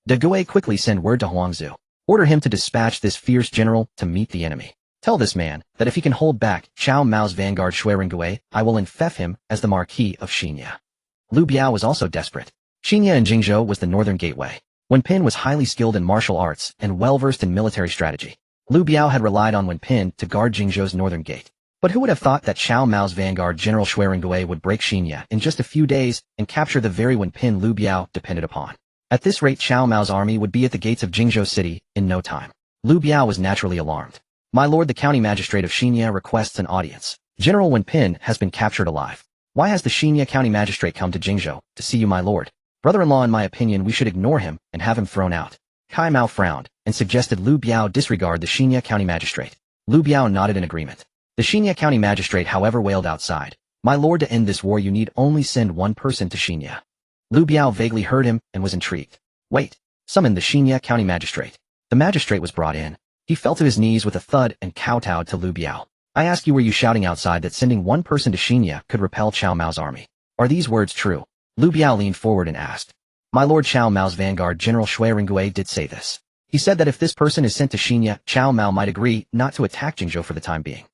De Gui, quickly send word to Huang Zhu. Order him to dispatch this fierce general to meet the enemy. Tell this man that if he can hold back Cao Mao's vanguard Shui Ringgui, I will infect him as the Marquis of Xinya." Liu Biao was also desperate. Xinya in Jingzhou was the northern gateway. Wen Pin was highly skilled in martial arts and well-versed in military strategy. Liu Biao had relied on Wen Pin to guard Jingzhou's northern gate. But who would have thought that Cao Mao's vanguard General Shui Ringgui would break Xinya in just a few days and capture the very Wen Pin Liu Biao depended upon? At this rate, Cao Mao's army would be at the gates of Jingzhou city in no time. Liu Biao was naturally alarmed. "My lord, the county magistrate of Xinya requests an audience. General Wen Pin has been captured alive. Why has the Xinya county magistrate come to Jingzhou to see you, my lord? Brother-in-law, in my opinion, we should ignore him and have him thrown out." Cao Mao frowned and suggested Liu Biao disregard the Xinya county magistrate. Liu Biao nodded in agreement. The Xinya county magistrate, however, wailed outside. "My lord, to end this war you need only send one person to Xinya." Liu Biao vaguely heard him and was intrigued. "Wait, summon the Xinya county magistrate." The magistrate was brought in. He fell to his knees with a thud and kowtowed to Liu Biao. "I ask you, were you shouting outside that sending one person to Xinya could repel Cao Mao's army? Are these words true?" Liu Biao leaned forward and asked. "My lord, Cao Mao's vanguard General Shui Ringgui did say this. He said that if this person is sent to Xinya, Cao Mao might agree not to attack Jingzhou for the time being."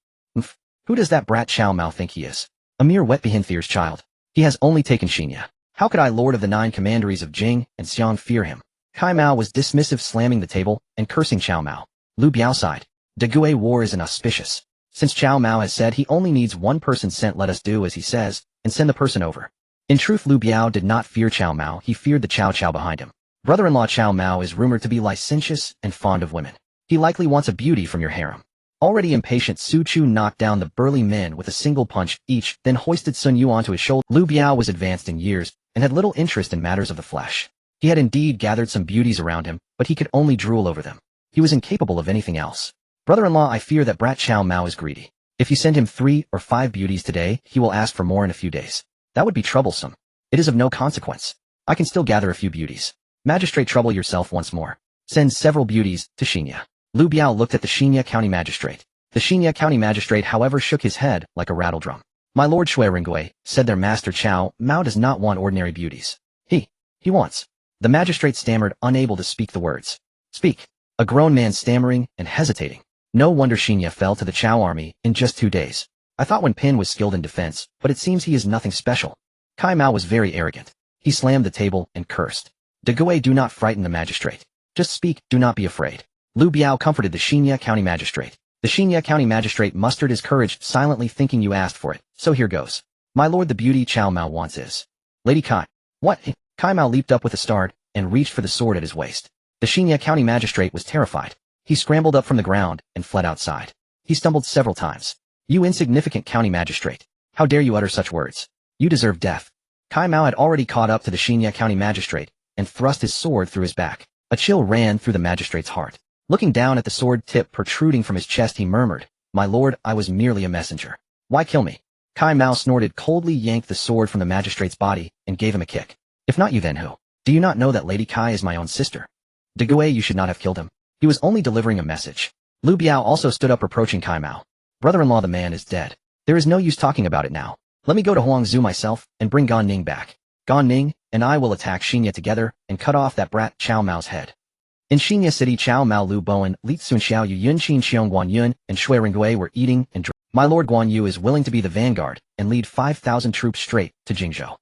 Who does that brat Cao Mao think he is? A mere wet Behinthire's child. He has only taken Xinya. How could I, lord of the 9 commanderies of Jing and Xiang, fear him? Cao Mao was dismissive, slamming the table and cursing Cao Mao. Liu Biao sighed. De Gui, war is inauspicious. Since Cao Mao has said he only needs one person sent, let us do as he says, and send the person over. In truth, Liu Biao did not fear Cao Mao, he feared the Cao Cao behind him. Brother-in-law Cao Mao is rumored to be licentious and fond of women. He likely wants a beauty from your harem. Already impatient, Su Chu knocked down the burly men with a single punch each, then hoisted Sun Yu onto his shoulder. Liu Biao was advanced in years and had little interest in matters of the flesh. He had indeed gathered some beauties around him, but he could only drool over them. He was incapable of anything else. Brother-in-law, I fear that brat Cao Mao is greedy. If you send him 3 or 5 beauties today, he will ask for more in a few days. That would be troublesome. It is of no consequence. I can still gather a few beauties. Magistrate, trouble yourself once more. Send several beauties to Xinya. Liu Biao looked at the Xinya county magistrate. The Xinya county magistrate, however, shook his head like a rattledrum. My lord Shui Ringgui, said their master, Cao Mao does not want ordinary beauties. He wants. The magistrate stammered, unable to speak the words. Speak. A grown man stammering and hesitating. No wonder Xinya fell to the Cao army in just 2 days. I thought Wen Pin was skilled in defense, but it seems he is nothing special. Cao Mao was very arrogant. He slammed the table and cursed. De Gui, do not frighten the magistrate. Just speak, do not be afraid. Liu Biao comforted the Xinya county magistrate. The Xinya county magistrate mustered his courage, silently thinking you asked for it, so here goes. My lord, the beauty Cao Mao wants is Lady Kai. What? Cao Mao leaped up with a start and reached for the sword at his waist. The Xinya county magistrate was terrified. He scrambled up from the ground and fled outside. He stumbled several times. You insignificant county magistrate. How dare you utter such words? You deserve death. Cao Mao had already caught up to the Xinya county magistrate and thrust his sword through his back. A chill ran through the magistrate's heart. Looking down at the sword tip protruding from his chest, he murmured, My lord, I was merely a messenger. Why kill me? Cao Mao snorted, coldly yanked the sword from the magistrate's body and gave him a kick. If not you, then who? Do you not know that Lady Kai is my own sister? De Gui, you should not have killed him. He was only delivering a message. Liu Biao also stood up, reproaching Cao Mao. Brother-in-law, the man is dead. There is no use talking about it now. Let me go to Huangzhou myself and bring Gan Ning back. Gan Ning and I will attack Xingye together and cut off that brat Cao Mao's head. In Xingye City, Cao Mao, Lu Bowen, Li Cunxiao, Yu Yun, Qin Xiong, Guan Yun, and Shui Ringgui were eating and drinking. My lord Guan Yu is willing to be the vanguard and lead 5,000 troops straight to Jingzhou.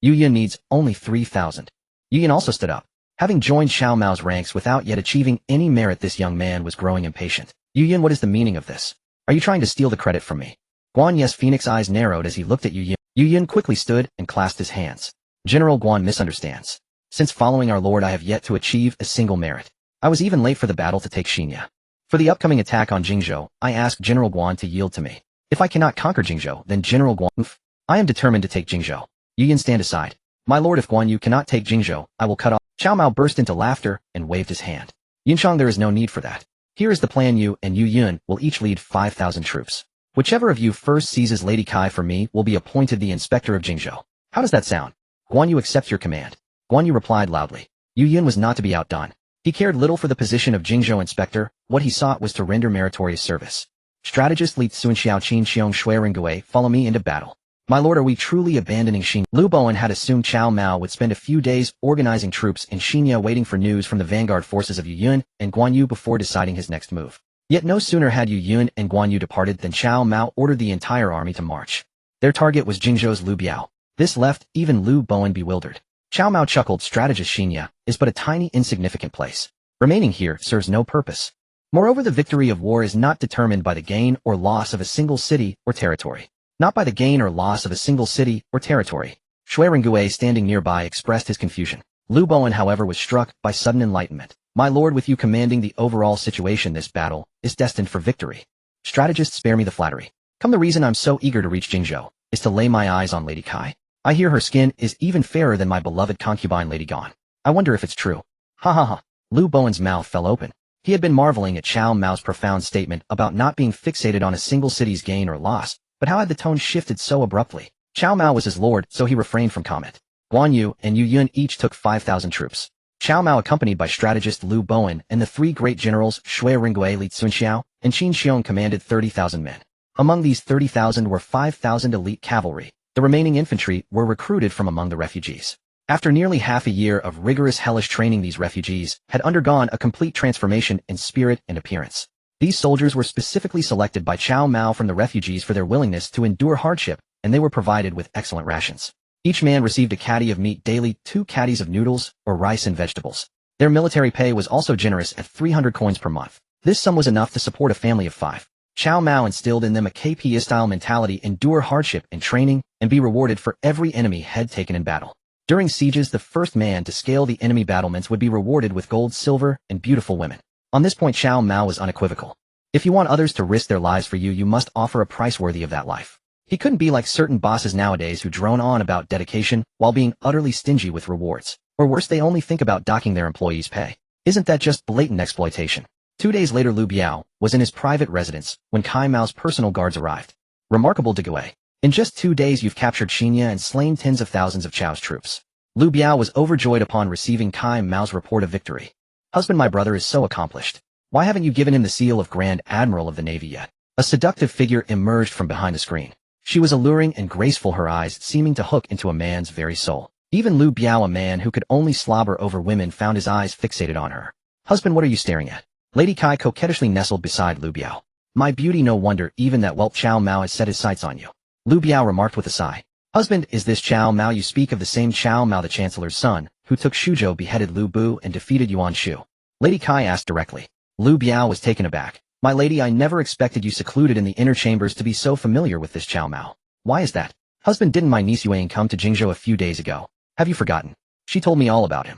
Yu Yun needs only 3,000. Yu Yun also stood up. Having joined Cao Mao's ranks without yet achieving any merit, this young man was growing impatient. Yu Yun, what is the meaning of this? Are you trying to steal the credit from me? Guan Yu's phoenix eyes narrowed as he looked at Yu Yun. Yu Yun quickly stood and clasped his hands. General Guan misunderstands. Since following our lord, I have yet to achieve a single merit. I was even late for the battle to take Xingye. For the upcoming attack on Jingzhou, I ask General Guan to yield to me. If I cannot conquer Jingzhou, then General Guan, I am determined to take Jingzhou. Yu Yun, stand aside. My lord, if Guan Yu cannot take Jingzhou, I will cut off. Cao Mao burst into laughter and waved his hand. Yunchang, there is no need for that. Here is the plan. You and Yu Yun will each lead 5,000 troops. Whichever of you first seizes Lady Kai for me will be appointed the inspector of Jingzhou. How does that sound? Guan Yu accepts your command. Guan Yu replied loudly. Yu Yun was not to be outdone. He cared little for the position of Jingzhou inspector. What he sought was to render meritorious service. Strategist Li Cunxiao, Qin Xiong, Shui Ringgui, follow me into battle. My lord, are we truly abandoning Xingye? Lu Bowen had assumed Cao Mao would spend a few days organizing troops in Xingye, waiting for news from the vanguard forces of Yu Yun and Guan Yu before deciding his next move. Yet no sooner had Yu Yun and Guan Yu departed than Cao Mao ordered the entire army to march. Their target was Jingzhou's Lu Biao. This left even Lu Bowen bewildered. Cao Mao chuckled. Strategist, Xingye is but a tiny, insignificant place. Remaining here serves no purpose. Moreover, the victory of war is not determined by the gain or loss of a single city or territory. Not by the gain or loss of a single city or territory. Shui Ringgui, standing nearby, expressed his confusion. Lu Bowen, however, was struck by sudden enlightenment. My lord, with you commanding the overall situation, this battle is destined for victory. Strategist, spare me the flattery. Come, the reason I'm so eager to reach Jingzhou is to lay my eyes on Lady Kai. I hear her skin is even fairer than my beloved concubine Lady Gan. I wonder if it's true. Ha ha ha. Lu Bowen's mouth fell open. He had been marveling at Cao Mao's profound statement about not being fixated on a single city's gain or loss, but how had the tone shifted so abruptly? Cao Mao was his lord, so he refrained from comment. Guan Yu and Yu Yun each took 5,000 troops. Cao Mao, accompanied by strategist Lu Bowen and the three great generals Shui Ringgui, Li Cunxiao, and Qin Xiong, commanded 30,000 men. Among these 30,000 were 5,000 elite cavalry. The remaining infantry were recruited from among the refugees. After nearly half a year of rigorous hellish training, these refugees had undergone a complete transformation in spirit and appearance. These soldiers were specifically selected by Cao Mao from the refugees for their willingness to endure hardship, and they were provided with excellent rations. Each man received a caddy of meat daily, 2 caddies of noodles or rice and vegetables. Their military pay was also generous at 300 coins per month. This sum was enough to support a family of 5. Cao Mao instilled in them a KP-style mentality: endure hardship and training, and be rewarded for every enemy head taken in battle. During sieges, the first man to scale the enemy battlements would be rewarded with gold, silver, and beautiful women. On this point, Cao Mao was unequivocal. If you want others to risk their lives for you, you must offer a price worthy of that life. He couldn't be like certain bosses nowadays who drone on about dedication while being utterly stingy with rewards. Or worse, they only think about docking their employees' pay. Isn't that just blatant exploitation? 2 days later, Lu Biao was in his private residence when Cao Mao's personal guards arrived. Remarkable Degui. In just 2 days you've captured Xingye and slain tens of thousands of Chao's troops. Lu Biao was overjoyed upon receiving Cao Mao's report of victory. Husband, my brother is so accomplished. Why haven't you given him the seal of Grand Admiral of the Navy yet? A seductive figure emerged from behind the screen. She was alluring and graceful, her eyes seeming to hook into a man's very soul. Even Lu Biao, a man who could only slobber over women, found his eyes fixated on her. Husband, what are you staring at? Lady Kai coquettishly nestled beside Lu Biao. My beauty, no wonder even that whelp Cao Mao has set his sights on you. Lu Biao remarked with a sigh. Husband, is this Cao Mao you speak of the same Cao Mao, the chancellor's son, who took Shuzhou, beheaded Lu Bu, and defeated Yuan Shu? Lady Kai asked directly. Lu Biao was taken aback. My lady, I never expected you, secluded in the inner chambers, to be so familiar with this Cao Mao. Why is that? Husband, didn't my niece Yueying come to Jingzhou a few days ago? Have you forgotten? She told me all about him.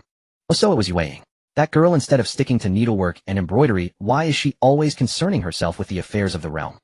Oh, so it was Yueying. That girl, instead of sticking to needlework and embroidery, why is she always concerning herself with the affairs of the realm?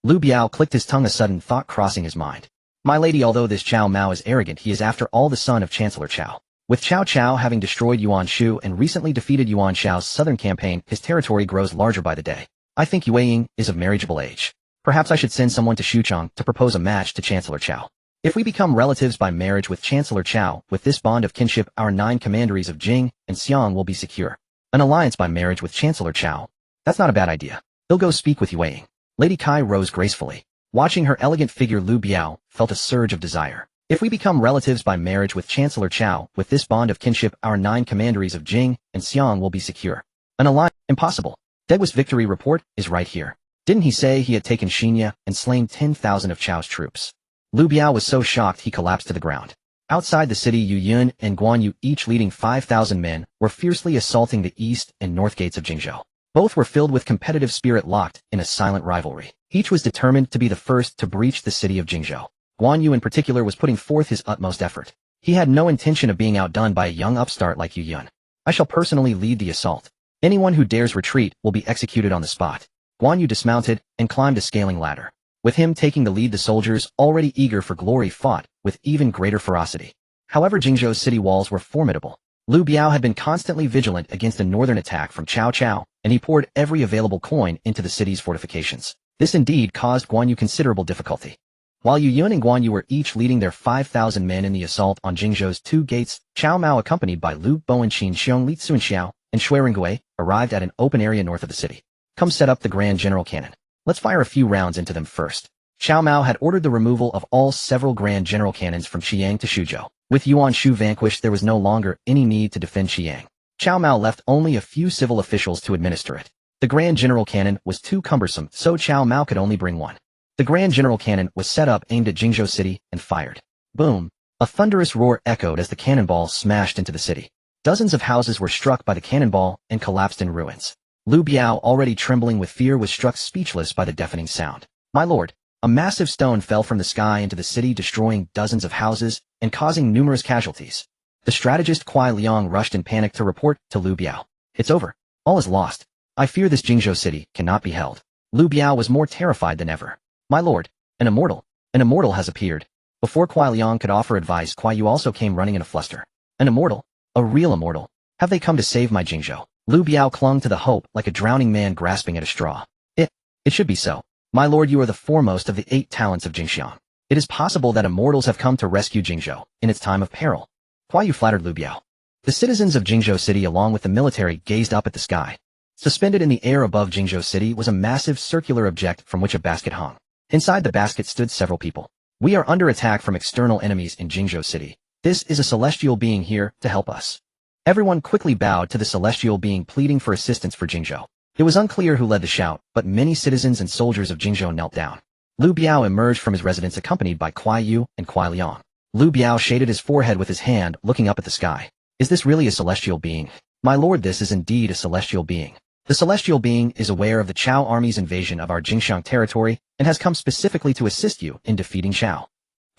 Lu Biao clicked his tongue, a sudden thought crossing his mind. My lady, although this Cao Mao is arrogant, he is after all the son of Chancellor Cao. With Cao Cao having destroyed Yuan Shu and recently defeated Yuan Shao's southern campaign, his territory grows larger by the day. I think Yueying is of marriageable age. Perhaps I should send someone to Xuchang to propose a match to Chancellor Cao. If we become relatives by marriage with Chancellor Cao, with this bond of kinship, our 9 commanderies of Jing and Xiang will be secure. An alliance by marriage with Chancellor Cao. That's not a bad idea. He'll go speak with Yueying. Lady Kai rose gracefully. Watching her elegant figure, Lu Biao felt a surge of desire. If we become relatives by marriage with Chancellor Cao, with this bond of kinship our 9 commanderies of Jing and Xiang will be secure. An alliance? Impossible. Dagui's victory report is right here. Didn't he say he had taken Xinya and slain 10,000 of Chao's troops? Lu Biao was so shocked he collapsed to the ground. Outside the city, Yu Yun and Guan Yu, each leading 5,000 men, were fiercely assaulting the east and north gates of Jingzhou. Both were filled with competitive spirit, locked in a silent rivalry. Each was determined to be the first to breach the city of Jingzhou. Guan Yu in particular was putting forth his utmost effort. He had no intention of being outdone by a young upstart like Yu Yun. I shall personally lead the assault. Anyone who dares retreat will be executed on the spot. Guan Yu dismounted and climbed a scaling ladder. With him taking the lead, the soldiers, already eager for glory, fought with even greater ferocity. However, Jingzhou's city walls were formidable. Lu Biao had been constantly vigilant against a northern attack from Cao Cao, and he poured every available coin into the city's fortifications. This indeed caused Guan Yu considerable difficulty. While Yu Yun and Guan Yu were each leading their 5,000 men in the assault on Jingzhou's 2 gates, Cao Mao, accompanied by Lu Bowen, Qin Xiong, Li Cunxiao, and Shui Rengui, arrived at an open area north of the city. Come set up the Grand General Cannon. Let's fire a few rounds into them first. Cao Mao had ordered the removal of all several Grand General Cannons from Xiang to Shuzhou. With Yuan Shu vanquished, there was no longer any need to defend Xiang. Cao Mao left only a few civil officials to administer it. The Grand General Cannon was too cumbersome, so Cao Mao could only bring one. The Grand General Cannon was set up, aimed at Jingzhou City, and fired. Boom! A thunderous roar echoed as the cannonball smashed into the city. Dozens of houses were struck by the cannonball and collapsed in ruins. Lu Biao, already trembling with fear, was struck speechless by the deafening sound. My lord! A massive stone fell from the sky into the city, destroying dozens of houses and causing numerous casualties. The strategist Kuai Liang rushed in panic to report to Lu Biao. It's over. All is lost. I fear this Jingzhou city cannot be held. Lu Biao was more terrified than ever. My lord, an immortal has appeared. Before Kuai Liang could offer advice, Kuai Yu also came running in a fluster. An immortal? A real immortal? Have they come to save my Jingzhou? Lu Biao clung to the hope like a drowning man grasping at a straw. It should be so. My lord, you are the foremost of the 8 talents of Jingxiang. It is possible that immortals have come to rescue Jingzhou in its time of peril. Kuai Yu flattered Lu Biao. The citizens of Jingzhou City along with the military gazed up at the sky. Suspended in the air above Jingzhou City was a massive circular object from which a basket hung. Inside the basket stood several people. We are under attack from external enemies in Jingzhou City. This is a celestial being here to help us. Everyone quickly bowed to the celestial being, pleading for assistance for Jingzhou. It was unclear who led the shout, but many citizens and soldiers of Jingzhou knelt down. Lu Biao emerged from his residence accompanied by Kuai Yu and Kuai Liang. Lu Biao shaded his forehead with his hand, looking up at the sky. Is this really a celestial being? My lord, this is indeed a celestial being. The celestial being is aware of the Cao army's invasion of our Jingxiang territory and has come specifically to assist you in defeating Cao.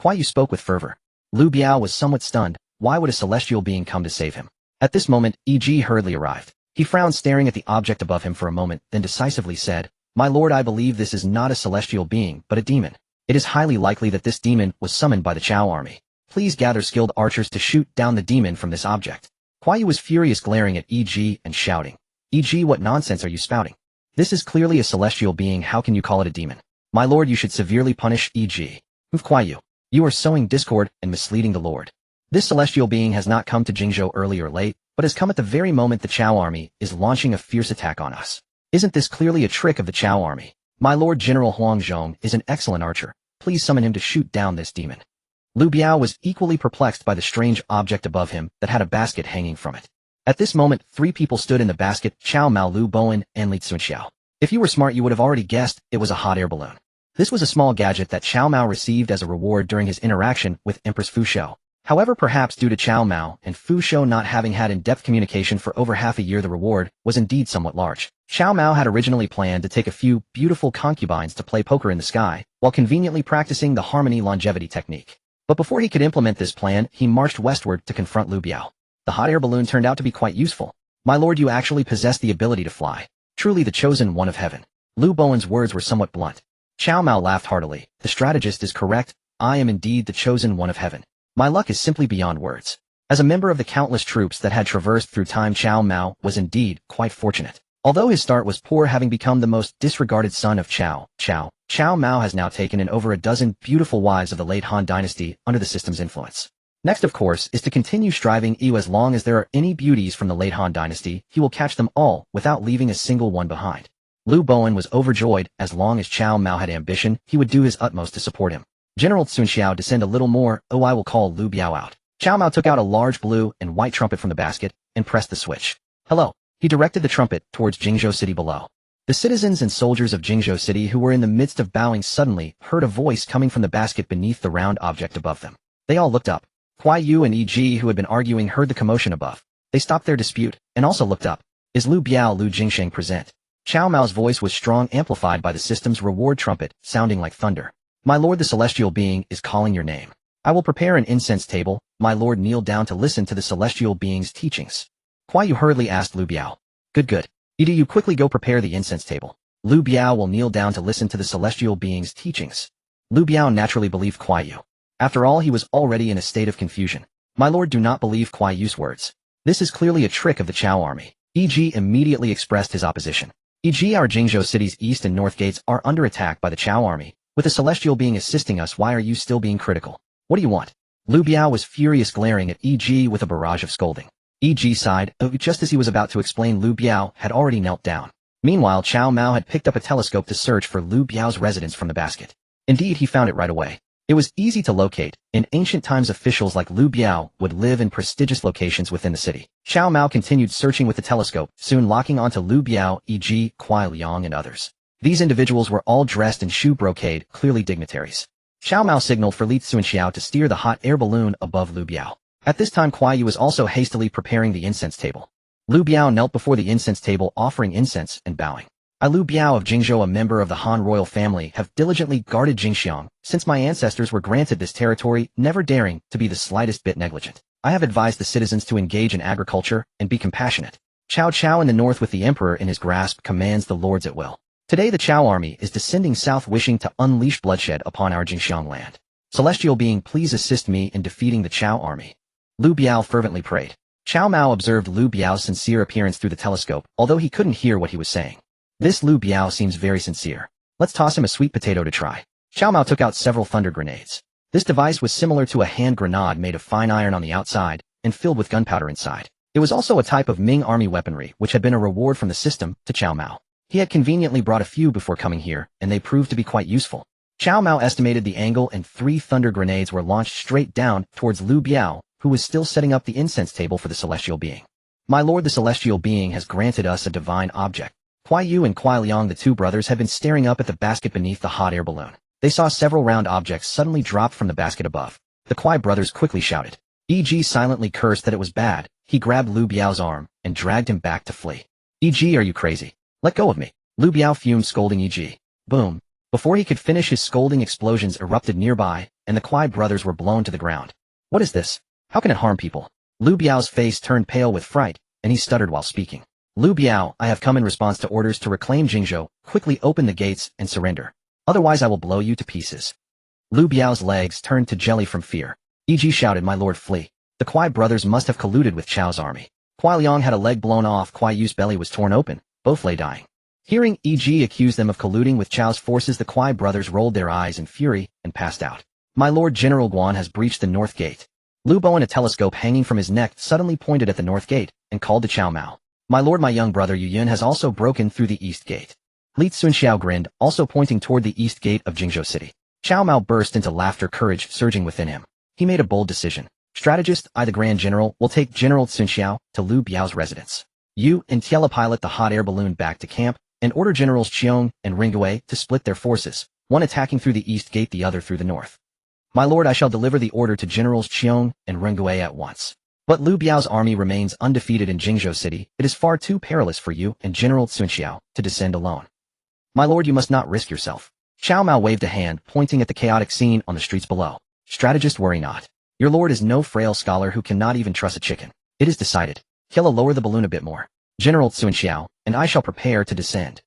Kuai Yu spoke with fervor. Lu Biao was somewhat stunned. Why would a celestial being come to save him? At this moment, E.G. hurriedly arrived. He frowned, staring at the object above him for a moment, then decisively said, My lord, I believe this is not a celestial being, but a demon. It is highly likely that this demon was summoned by the Cao army. Please gather skilled archers to shoot down the demon from this object. Kuai Yu was furious, glaring at E.G. and shouting. E.G., what nonsense are you spouting? This is clearly a celestial being. How can you call it a demon? My lord, you should severely punish E.G. Move, Kuai Yu. You are sowing discord and misleading the lord. This celestial being has not come to Jingzhou early or late, but has come at the very moment the Cao army is launching a fierce attack on us. Isn't this clearly a trick of the Cao army? My lord, General Huang Zhong is an excellent archer. Please summon him to shoot down this demon. Lu Biao was equally perplexed by the strange object above him that had a basket hanging from it. At this moment, 3 people stood in the basket: Cao Mao, Lu Bowen, and Li Cunxiao. If you were smart, you would have already guessed it was a hot air balloon. This was a small gadget that Cao Mao received as a reward during his interaction with Empress Fu Shou. However, perhaps due to Cao Mao and Fu Shou not having had in-depth communication for over half a year, the reward was indeed somewhat large. Cao Mao had originally planned to take a few beautiful concubines to play poker in the sky, while conveniently practicing the harmony longevity technique. But before he could implement this plan, he marched westward to confront Lu Biao. The hot air balloon turned out to be quite useful. My lord, you actually possess the ability to fly. Truly the chosen one of heaven. Lu Bowen's words were somewhat blunt. Cao Mao laughed heartily. The strategist is correct. I am indeed the chosen one of heaven. My luck is simply beyond words. As a member of the countless troops that had traversed through time, Cao Mao was indeed quite fortunate. Although his start was poor, having become the most disregarded son of Cao Mao has now taken in over a dozen beautiful wives of the late Han dynasty under the system's influence. Next, of course, is to continue striving. As long as there are any beauties from the late Han dynasty, he will catch them all without leaving a single one behind. Lu Bowen was overjoyed. As long as Cao Mao had ambition, he would do his utmost to support him. General Cunxiao, descend a little more, oh I will call Lu Biao out. Cao Mao took out a large blue and white trumpet from the basket and pressed the switch. Hello. He directed the trumpet towards Jingzhou City below. The citizens and soldiers of Jingzhou City who were in the midst of bowing suddenly heard a voice coming from the basket beneath the round object above them. They all looked up. Kuai Yu and E.G. who had been arguing heard the commotion above. They stopped their dispute and also looked up. Is Lu Biao Lu Jingsheng present? Cao Mao's voice was strong, amplified by the system's reward trumpet, sounding like thunder. My lord, the celestial being is calling your name. I will prepare an incense table. My lord, kneel down to listen to the celestial being's teachings. Kuai Yu hurriedly asked Lu Biao. Good. Edu, you quickly go prepare the incense table. Lu Biao will kneel down to listen to the celestial being's teachings. Lu Biao naturally believed Kuai Yu. After all, he was already in a state of confusion. My lord, do not believe Kuai Yu's words. This is clearly a trick of the Cao army. E.G. immediately expressed his opposition. E.G. our Jingzhou City's east and north gates are under attack by the Cao army. With the celestial being assisting us, why are you still being critical? What do you want? Lu Biao was furious, glaring at E.G. with a barrage of scolding. E.G. sighed, just as he was about to explain. Lu Biao had already knelt down. Meanwhile, Cao Mao had picked up a telescope to search for Lu Biao's residence from the basket. Indeed, he found it right away. It was easy to locate. In ancient times, officials like Lu Biao would live in prestigious locations within the city. Cao Mao continued searching with the telescope, soon locking onto Lu Biao, E.G., Kuai Liang, and others. These individuals were all dressed in shoe brocade, clearly dignitaries. Cao Mao signaled for Li Cunxiao to steer the hot air balloon above Lu Biao. At this time, Kuai Yu was also hastily preparing the incense table. Lu Biao knelt before the incense table, offering incense and bowing. I, Lu Biao of Jingzhou, a member of the Han royal family, have diligently guarded Jingxiang since my ancestors were granted this territory, never daring to be the slightest bit negligent. I have advised the citizens to engage in agriculture and be compassionate. Cao Cao in the north, with the emperor in his grasp, commands the lords at will. Today the Cao army is descending south, wishing to unleash bloodshed upon our Jingxiang land. Celestial being, please assist me in defeating the Cao army. Lu Biao fervently prayed. Cao Mao observed Lu Biao's sincere appearance through the telescope, although he couldn't hear what he was saying. This Lu Biao seems very sincere. Let's toss him a sweet potato to try. Cao Mao took out several thunder grenades. This device was similar to a hand grenade made of fine iron on the outside and filled with gunpowder inside. It was also a type of Ming army weaponry, which had been a reward from the system to Cao Mao. He had conveniently brought a few before coming here, and they proved to be quite useful. Cao Mao estimated the angle, and 3 thunder grenades were launched straight down towards Lu Biao, who was still setting up the incense table for the celestial being. My lord, the celestial being has granted us a divine object. Kuai Yu and Kuai Liang, the 2 brothers, had been staring up at the basket beneath the hot air balloon. They saw several round objects suddenly drop from the basket above. The Kuai brothers quickly shouted. E.G. silently cursed that it was bad. He grabbed Lu Biao's arm and dragged him back to flee. E.G., are you crazy? Let go of me. Lu Biao fumed, scolding E.G. Boom. Before he could finish his scolding, explosions erupted nearby, and the Kuai brothers were blown to the ground. What is this? How can it harm people? Lu Biao's face turned pale with fright, and he stuttered while speaking. Lu Biao, I have come in response to orders to reclaim Jingzhou. Quickly open the gates and surrender. Otherwise I will blow you to pieces. Lu Biao's legs turned to jelly from fear. E.G. shouted, my lord, flee. The Kuai brothers must have colluded with Chao's army. Kuai Liang had a leg blown off. Kuai Yu's belly was torn open. Both lay dying. Hearing E.G. accuse them of colluding with Chao's forces, the Kuai brothers rolled their eyes in fury and passed out. My lord, General Guan has breached the north gate. Lu Bo, in a telescope hanging from his neck, suddenly pointed at the north gate and called to Cao Mao. My lord, my young brother Yu Yun has also broken through the east gate. Li Cunxiao grinned, also pointing toward the east gate of Jingzhou City. Cao Mao burst into laughter, courage surging within him. He made a bold decision. Strategist, I, the Grand General, will take General Cunxiao to Lu Biao's residence. You and Tiela pilot the hot air balloon back to camp and order Generals Qiong and Ringgui to split their forces, one attacking through the east gate, the other through the north. My lord, I shall deliver the order to Generals Qiong and Ringgui at once. But Lu Biao's army remains undefeated in Jingzhou City. It is far too perilous for you and General Cunxiao to descend alone. My lord, you must not risk yourself. Cao Mao waved a hand, pointing at the chaotic scene on the streets below. Strategist, worry not. Your lord is no frail scholar who cannot even trust a chicken. It is decided. Tiela, lower the balloon a bit more. General Cunxiao and I shall prepare to descend.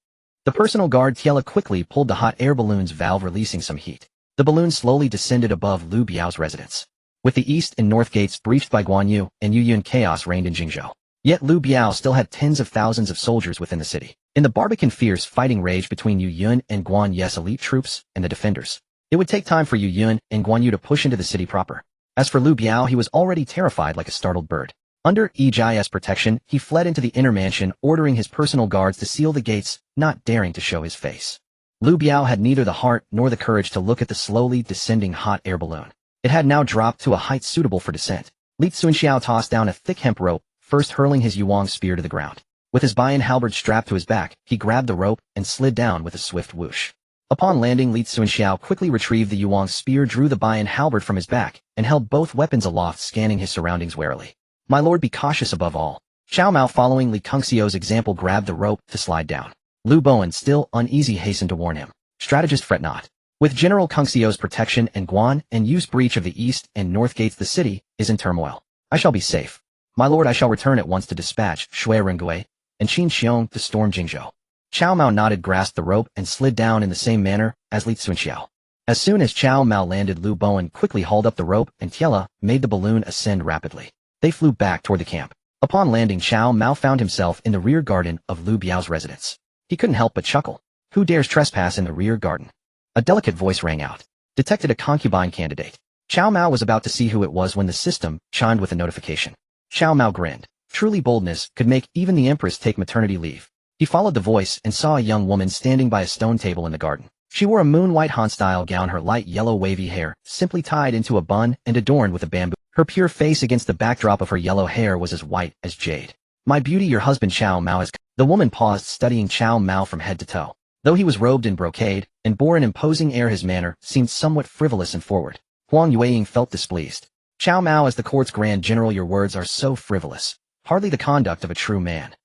The personal guard Tiela quickly pulled the hot air balloon's valve, releasing some heat. The balloon slowly descended above Lu Biao's residence. With the east and north gates breached by Guan Yu and Yu Yun, chaos reigned in Jingzhou. Yet Lu Biao still had tens of thousands of soldiers within the city. In the Barbican, fierce fighting raged between Yu Yun and Guan Yu's elite troops and the defenders. It would take time for Yu Yun and Guan Yu to push into the city proper. As for Lu Biao, he was already terrified like a startled bird. Under Eji's protection, he fled into the inner mansion, ordering his personal guards to seal the gates, not daring to show his face. Lu Biao had neither the heart nor the courage to look at the slowly descending hot air balloon. It had now dropped to a height suitable for descent. Li Cunxiao tossed down a thick hemp rope, first hurling his yuan spear to the ground. With his Bayan halberd strapped to his back, he grabbed the rope and slid down with a swift whoosh. Upon landing, Li Cunxiao quickly retrieved the yuan spear, drew the Bayan halberd from his back, and held both weapons aloft, scanning his surroundings warily. My lord, be cautious above all. Cao Mao, following Li Cunxiao's example, grabbed the rope to slide down. Lu Bowen, still uneasy, hastened to warn him. Strategist, fret not. With General Cunxiao's protection and Guan and Yu's breach of the east and north gates, the city is in turmoil. I shall be safe. My lord, I shall return at once to dispatch Shui Rengui and Qin Xiong to storm Jingzhou. Cao Mao nodded, grasped the rope, and slid down in the same manner as Li Cunxiao. As soon as Cao Mao landed, Lu Bowen quickly hauled up the rope, and Tiela made the balloon ascend rapidly. They flew back toward the camp. Upon landing, Cao Mao found himself in the rear garden of Lu Biao's residence. He couldn't help but chuckle. Who dares trespass in the rear garden? A delicate voice rang out. Detected a concubine candidate. Cao Mao was about to see who it was when the system chimed with a notification. Cao Mao grinned. Truly, boldness could make even the empress take maternity leave. He followed the voice and saw a young woman standing by a stone table in the garden. She wore a moon-white Han-style gown, her light yellow wavy hair simply tied into a bun and adorned with a bamboo. Her pure face against the backdrop of her yellow hair was as white as jade. My beauty, your husband Cao Mao has come. The woman paused, studying Cao Mao from head to toe. Though he was robed in brocade and bore an imposing air, his manner seemed somewhat frivolous and forward. Huang Yueying felt displeased. Cao Mao, as the court's grand general, your words are so frivolous. Hardly the conduct of a true man.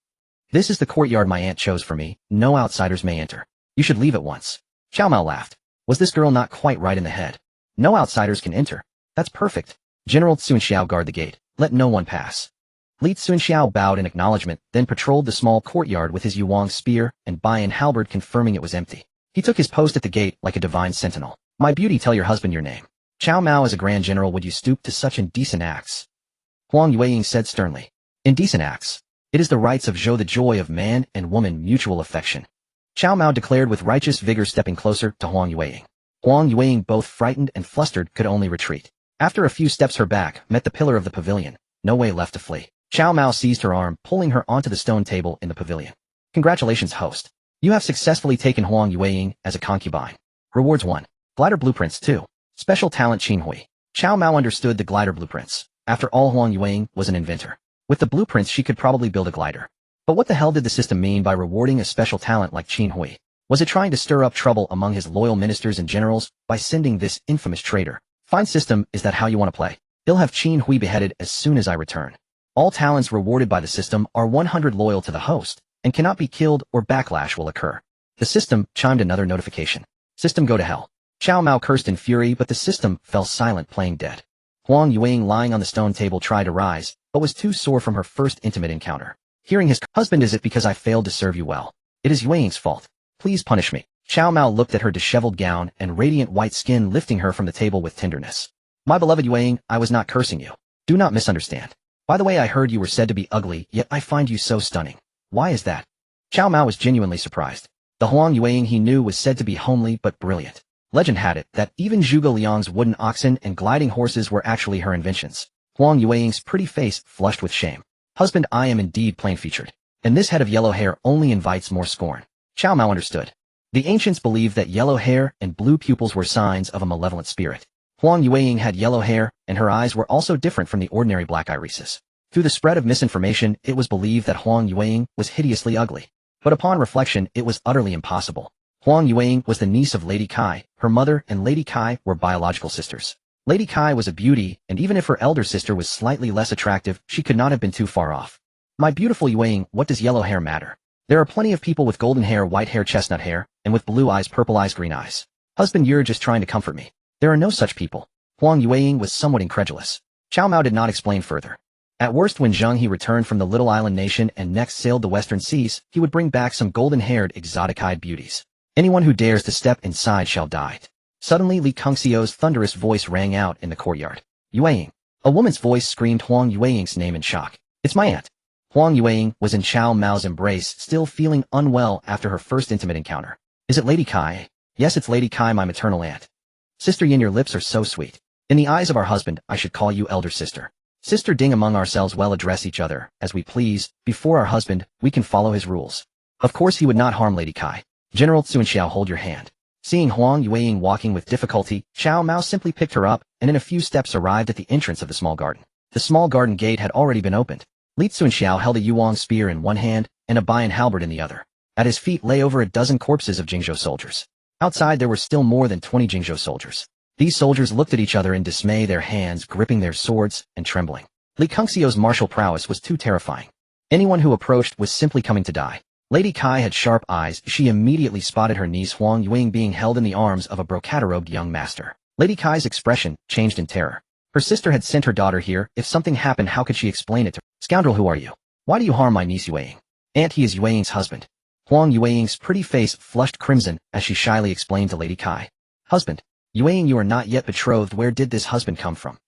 This is the courtyard my aunt chose for me. No outsiders may enter. You should leave at once. Cao Mao laughed. Was this girl not quite right in the head? No outsiders can enter. That's perfect. General Cunxiao, guard the gate. Let no one pass. Li Cunxiao bowed in acknowledgement, then patrolled the small courtyard with his yuan spear and Bayan halberd, confirming it was empty. He took his post at the gate like a divine sentinel. My beauty, tell your husband your name. Cao Mao, as a grand general, would you stoop to such indecent acts? Huang Yueying said sternly. Indecent acts. It is the rights of Zhou, the joy of man and woman, mutual affection. Cao Mao declared with righteous vigor, stepping closer to Huang Yueying. Huang Yueying, both frightened and flustered, could only retreat. After a few steps, her back met the pillar of the pavilion. No way left to flee. Cao Mao seized her arm, pulling her onto the stone table in the pavilion. Congratulations, host. You have successfully taken Huang Yueying as a concubine. Rewards 1. Glider blueprints 2. Special talent Qin Hui. Cao Mao understood the glider blueprints. After all, Huang Yueying was an inventor. With the blueprints, she could probably build a glider. But what the hell did the system mean by rewarding a special talent like Qin Hui? Was it trying to stir up trouble among his loyal ministers and generals by sending this infamous traitor? Fine system, is that how you want to play? He'll have Qin Hui beheaded as soon as I return. All talents rewarded by the system are 100 loyal to the host, and cannot be killed or backlash will occur. The system chimed another notification. System, go to hell. Cao Mao cursed in fury, but the system fell silent, playing dead. Huang Yueying, lying on the stone table, tried to rise, but was too sore from her first intimate encounter. Hearing his husband, is it because I failed to serve you well? It is Yueying's fault. Please punish me. Cao Mao looked at her disheveled gown and radiant white skin, lifting her from the table with tenderness. My beloved Yueying, I was not cursing you. Do not misunderstand. By the way, I heard you were said to be ugly, yet I find you so stunning. Why is that? Cao Mao was genuinely surprised. The Huang Yueying he knew was said to be homely but brilliant. Legend had it that even Zhuge Liang's wooden oxen and gliding horses were actually her inventions. Huang Yueying's pretty face flushed with shame. Husband, I am indeed plain-featured, and this head of yellow hair only invites more scorn. Cao Mao understood. The ancients believed that yellow hair and blue pupils were signs of a malevolent spirit. Huang Yueying had yellow hair, and her eyes were also different from the ordinary black irises. Through the spread of misinformation, it was believed that Huang Yueying was hideously ugly. But upon reflection, it was utterly impossible. Huang Yueying was the niece of Lady Kai. Her mother and Lady Kai were biological sisters. Lady Kai was a beauty, and even if her elder sister was slightly less attractive, she could not have been too far off. My beautiful Yueying, what does yellow hair matter? There are plenty of people with golden hair, white hair, chestnut hair, and with blue eyes, purple eyes, green eyes. Husband, you're just trying to comfort me. There are no such people. Huang Yueying was somewhat incredulous. Cao Mao did not explain further. At worst, when Zhang He returned from the little island nation and next sailed the western seas, he would bring back some golden-haired, exotic-eyed beauties. Anyone who dares to step inside shall die. Suddenly, Li Cunxiao's thunderous voice rang out in the courtyard. Yueying. A woman's voice screamed Huang Yueying's name in shock. It's my aunt. Huang Yueying was in Cao Mao's embrace, still feeling unwell after her first intimate encounter. Is it Lady Kai? Yes, it's Lady Kai, my maternal aunt. Sister Yin, your lips are so sweet. In the eyes of our husband, I should call you elder sister. Sister Ding, among ourselves we'll address each other as we please. Before our husband, we can follow his rules. Of course he would not harm Lady Kai. General Cunxiao, hold your hand. Seeing Huang Yueying walking with difficulty, Cao Mao simply picked her up and in a few steps arrived at the entrance of the small garden. The small garden gate had already been opened. Li Cunxiao held a yuan spear in one hand and a bayan halberd in the other. At his feet lay over a dozen corpses of Jingzhou soldiers. Outside there were still more than 20 Jingzhou soldiers. These soldiers looked at each other in dismay, their hands gripping their swords and trembling. Li Cunxiao's martial prowess was too terrifying. Anyone who approached was simply coming to die. Lady Kai had sharp eyes. She immediately spotted her niece Huang Yueying being held in the arms of a brocade-robed young master. Lady Kai's expression changed in terror. Her sister had sent her daughter here. If something happened, how could she explain it to her? Scoundrel, who are you? Why do you harm my niece Yueying? Aunt, he is Yueying's husband. Huang Yueying's pretty face flushed crimson as she shyly explained to Lady Kai. Husband? Yueying, you are not yet betrothed. Where did this husband come from?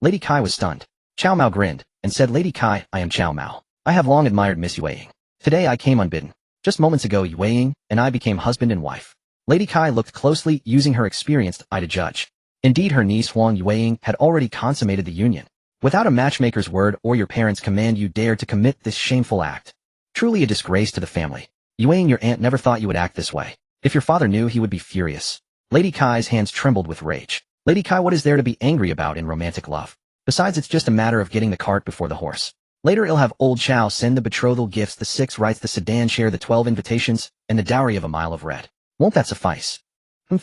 Lady Kai was stunned. Cao Mao grinned and said, Lady Kai, I am Cao Mao. I have long admired Miss Yueying. Today I came unbidden. Just moments ago Yueying and I became husband and wife. Lady Kai looked closely, using her experienced eye to judge. Indeed, her niece Huang Yueying had already consummated the union. Without a matchmaker's word or your parents' command, you dared to commit this shameful act. Truly a disgrace to the family. Yueying, your aunt never thought you would act this way. If your father knew, he would be furious. Lady Kai's hands trembled with rage. Lady Kai, what is there to be angry about in romantic love? Besides, it's just a matter of getting the cart before the horse. Later I'll have old Chow send the betrothal gifts, the 6 rights, the sedan share, the 12 invitations, and the dowry of a mile of red. Won't that suffice?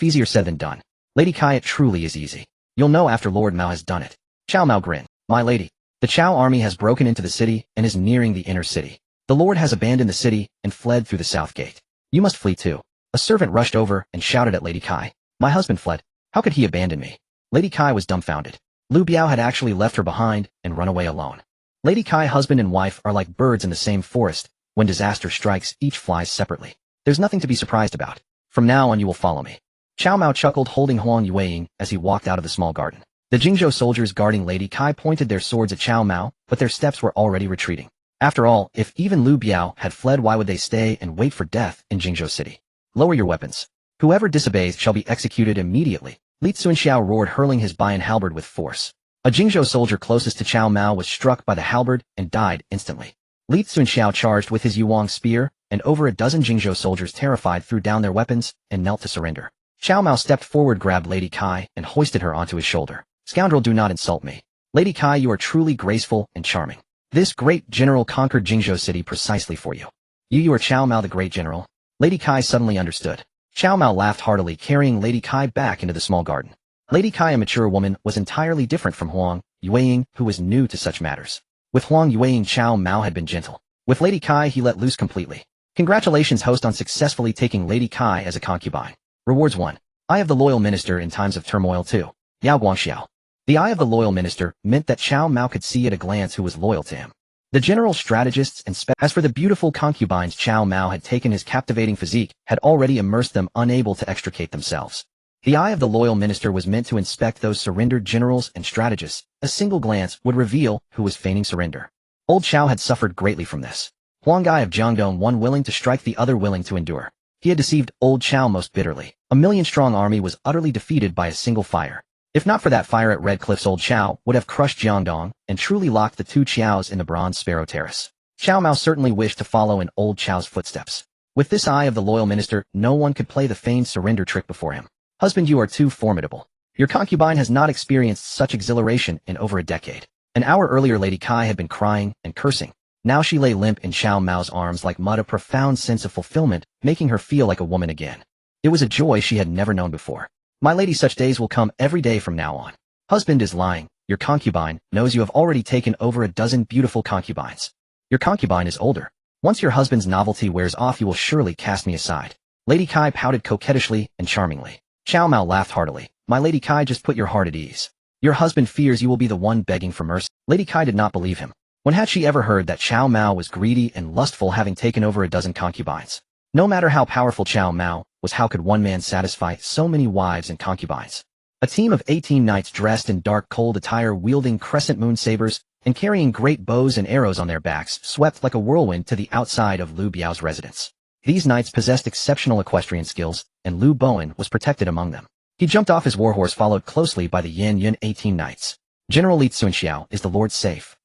Easier said than done. Lady Kai, it truly is easy. You'll know after Lord Mao has done it. Cao Mao grinned. My lady, the Chow army has broken into the city and is nearing the inner city. The Lord has abandoned the city and fled through the south gate. You must flee too. A servant rushed over and shouted at Lady Kai. My husband fled. How could he abandon me? Lady Kai was dumbfounded. Lu Biao had actually left her behind and run away alone. Lady Kai, husband and wife are like birds in the same forest. When disaster strikes, each flies separately. There's nothing to be surprised about. From now on you will follow me. Cao Mao chuckled, holding Huang Yueying as he walked out of the small garden. The Jingzhou soldiers guarding Lady Kai pointed their swords at Cao Mao, but their steps were already retreating. After all, if even Lu Biao had fled, why would they stay and wait for death in Jingzhou City? Lower your weapons. Whoever disobeys shall be executed immediately. Li Cunxiao roared, hurling his bayan halberd with force. A Jingzhou soldier closest to Cao Mao was struck by the halberd and died instantly. Li Cunxiao charged with his yuan spear, and over a dozen Jingzhou soldiers, terrified, threw down their weapons and knelt to surrender. Cao Mao stepped forward, grabbed Lady Kai, and hoisted her onto his shoulder. Scoundrel, do not insult me. Lady Kai, you are truly graceful and charming. This great general conquered Jingzhou City precisely for you. You are Cao Mao, the great general. Lady Kai suddenly understood. Cao Mao laughed heartily, carrying Lady Kai back into the small garden. Lady Kai, a mature woman, was entirely different from Huang Yueying, who was new to such matters. With Huang Yueying, Cao Mao had been gentle. With Lady Kai, he let loose completely. Congratulations, host, on successfully taking Lady Kai as a concubine. Rewards 1. Eye of the Loyal Minister in times of turmoil 2. Yao Guangxiao. The Eye of the Loyal Minister meant that Cao Mao could see at a glance who was loyal to him. The general strategists and as for the beautiful concubines Cao Mao had taken, his captivating physique had already immersed them, unable to extricate themselves. The Eye of the Loyal Minister was meant to inspect those surrendered generals and strategists. A single glance would reveal who was feigning surrender. Old Chow had suffered greatly from this. Huang Gai of Jiangdong, one willing to strike, the other willing to endure. He had deceived Old Chow most bitterly. A million-strong army was utterly defeated by a single fire. If not for that fire at Red Cliffs, Old Chow would have crushed Jiangdong and truly locked the 2 Qiaos in the Bronze Sparrow Terrace. Cao Mao certainly wished to follow in Old Chow's footsteps. With this Eye of the Loyal Minister, no one could play the feigned surrender trick before him. Husband, you are too formidable. Your concubine has not experienced such exhilaration in over a decade. An hour earlier, Lady Kai had been crying and cursing. Now she lay limp in Cao Mao's arms like mud, a profound sense of fulfillment, making her feel like a woman again. It was a joy she had never known before. My lady, such days will come every day from now on. Husband is lying. Your concubine knows you have already taken over a dozen beautiful concubines. Your concubine is older. Once your husband's novelty wears off, you will surely cast me aside. Lady Kai pouted coquettishly and charmingly. Cao Mao laughed heartily. My Lady Kai, just put your heart at ease. Your husband fears you will be the one begging for mercy. Lady Kai did not believe him. When had she ever heard that Cao Mao was greedy and lustful, having taken over a dozen concubines? No matter how powerful Cao Mao was, how could one man satisfy so many wives and concubines? A team of 18 knights dressed in dark cold attire, wielding crescent moon sabers and carrying great bows and arrows on their backs, swept like a whirlwind to the outside of Lu Biao's residence. These knights possessed exceptional equestrian skills, and Lu Bowen was protected among them. He jumped off his warhorse, followed closely by the Yan 18 knights. General Li Cunxiao, is the Lord safe?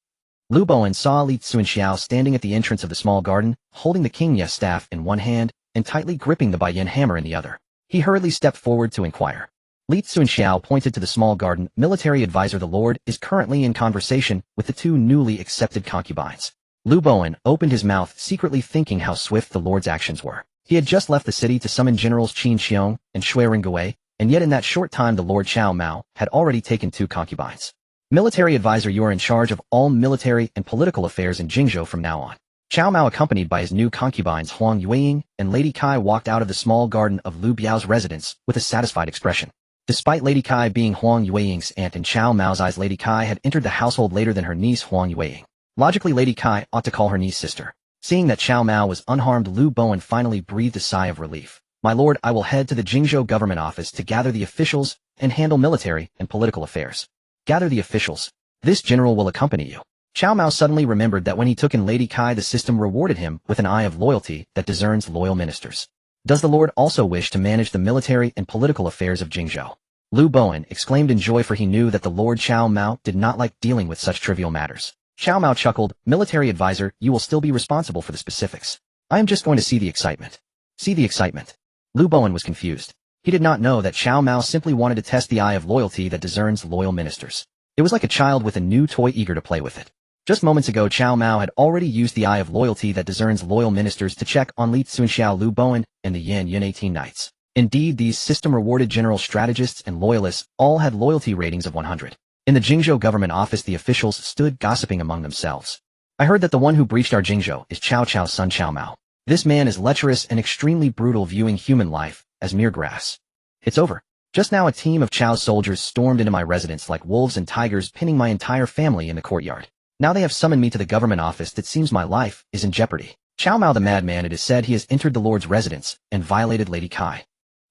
Lu Bowen saw Li Cunxiao standing at the entrance of the small garden, holding the Qingye staff in one hand and tightly gripping the Baiyin hammer in the other. He hurriedly stepped forward to inquire. Li Cunxiao pointed to the small garden. Military advisor, the Lord is currently in conversation with the two newly accepted concubines. Lu Bowen opened his mouth, secretly thinking how swift the Lord's actions were. He had just left the city to summon Generals Qin Xiong and Shui Ringwei, and yet in that short time the Lord Cao Mao had already taken two concubines. Military advisor, you are in charge of all military and political affairs in Jingzhou from now on. Cao Mao, accompanied by his new concubines Huang Yueying and Lady Kai, walked out of the small garden of Lu Biao's residence with a satisfied expression. Despite Lady Kai being Huang Yueying's aunt in Cao Mao's eyes, Lady Kai had entered the household later than her niece Huang Yueying. Logically, Lady Kai ought to call her niece sister. Seeing that Cao Mao was unharmed, Lu Bowen finally breathed a sigh of relief. My lord, I will head to the Jingzhou government office to gather the officials and handle military and political affairs. Gather the officials. This general will accompany you. Cao Mao suddenly remembered that when he took in Lady Kai, the system rewarded him with an eye of loyalty that discerns loyal ministers. Does the Lord also wish to manage the military and political affairs of Jingzhou? Lu Bowen exclaimed in joy, for he knew that the Lord Cao Mao did not like dealing with such trivial matters. Cao Mao chuckled. Military advisor, you will still be responsible for the specifics. I am just going to see the excitement. See the excitement. Lu Bowen was confused. He did not know that Cao Mao simply wanted to test the eye of loyalty that discerns loyal ministers. It was like a child with a new toy eager to play with it. Just moments ago, Cao Mao had already used the eye of loyalty that discerns loyal ministers to check on Li Cunxiao, Lu Bowen, and the Yan 18 Knights. Indeed, these system-rewarded general strategists and loyalists all had loyalty ratings of 100. In the Jingzhou government office, the officials stood gossiping among themselves. I heard that the one who breached our Jingzhou is Cao Cao's son Cao Mao. This man is lecherous and extremely brutal, viewing human life as mere grass. It's over. Just now a team of Cao's soldiers stormed into my residence like wolves and tigers, pinning my entire family in the courtyard. Now they have summoned me to the government office. It seems my life is in jeopardy. Cao Mao the madman, it is said he has entered the Lord's residence and violated Lady Kai.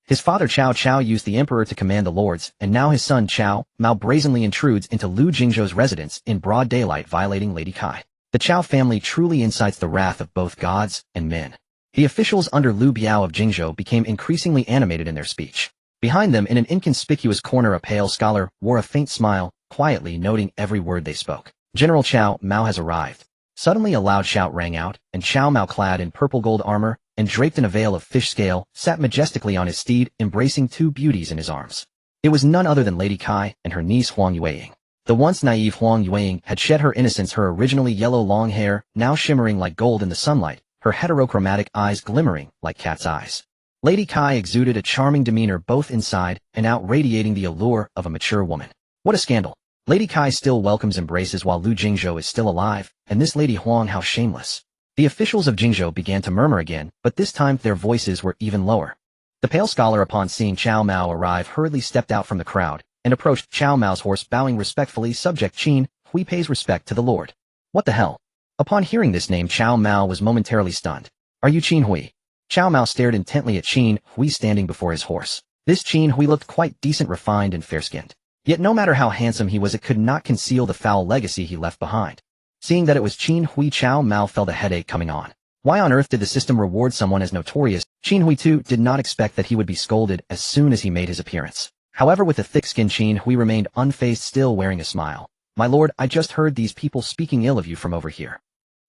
His father Cao Cao used the emperor to command the lords, and now his son Cao Mao brazenly intrudes into Lu Jingzhou's residence in broad daylight, violating Lady Kai. The Cao family truly incites the wrath of both gods and men. The officials under Lu Biao of Jingzhou became increasingly animated in their speech. Behind them, in an inconspicuous corner, a pale scholar wore a faint smile, quietly noting every word they spoke. General Cao Mao has arrived. Suddenly a loud shout rang out, and Cao Mao, clad in purple gold armor and draped in a veil of fish scale, sat majestically on his steed, embracing two beauties in his arms. It was none other than Lady Kai and her niece Huang Yueying. The once naive Huang Yueying had shed her innocence, her originally yellow long hair now shimmering like gold in the sunlight, her heterochromatic eyes glimmering like cat's eyes. Lady Kai exuded a charming demeanor both inside and out, radiating the allure of a mature woman. What a scandal! Lady Kai still welcomes embraces while Lu Jingzhou is still alive, and this Lady Huang, how shameless. The officials of Jingzhou began to murmur again, but this time their voices were even lower. The pale scholar, upon seeing Cao Mao arrive, hurriedly stepped out from the crowd and approached Cao Mao's horse, bowing respectfully. Subject Qin Hui pays respect to the Lord. What the hell? Upon hearing this name, Cao Mao was momentarily stunned. Are you Qin Hui? Cao Mao stared intently at Qin Hui standing before his horse. This Qin Hui looked quite decent, refined and fair-skinned. Yet no matter how handsome he was, it could not conceal the foul legacy he left behind. Seeing that it was Qin Hui, Cao Mao felt a headache coming on. Why on earth did the system reward someone as notorious? Qin Hui too did not expect that he would be scolded as soon as he made his appearance. However, with a thick-skinned Qin Hui remained unfazed, still wearing a smile. My lord, I just heard these people speaking ill of you from over here.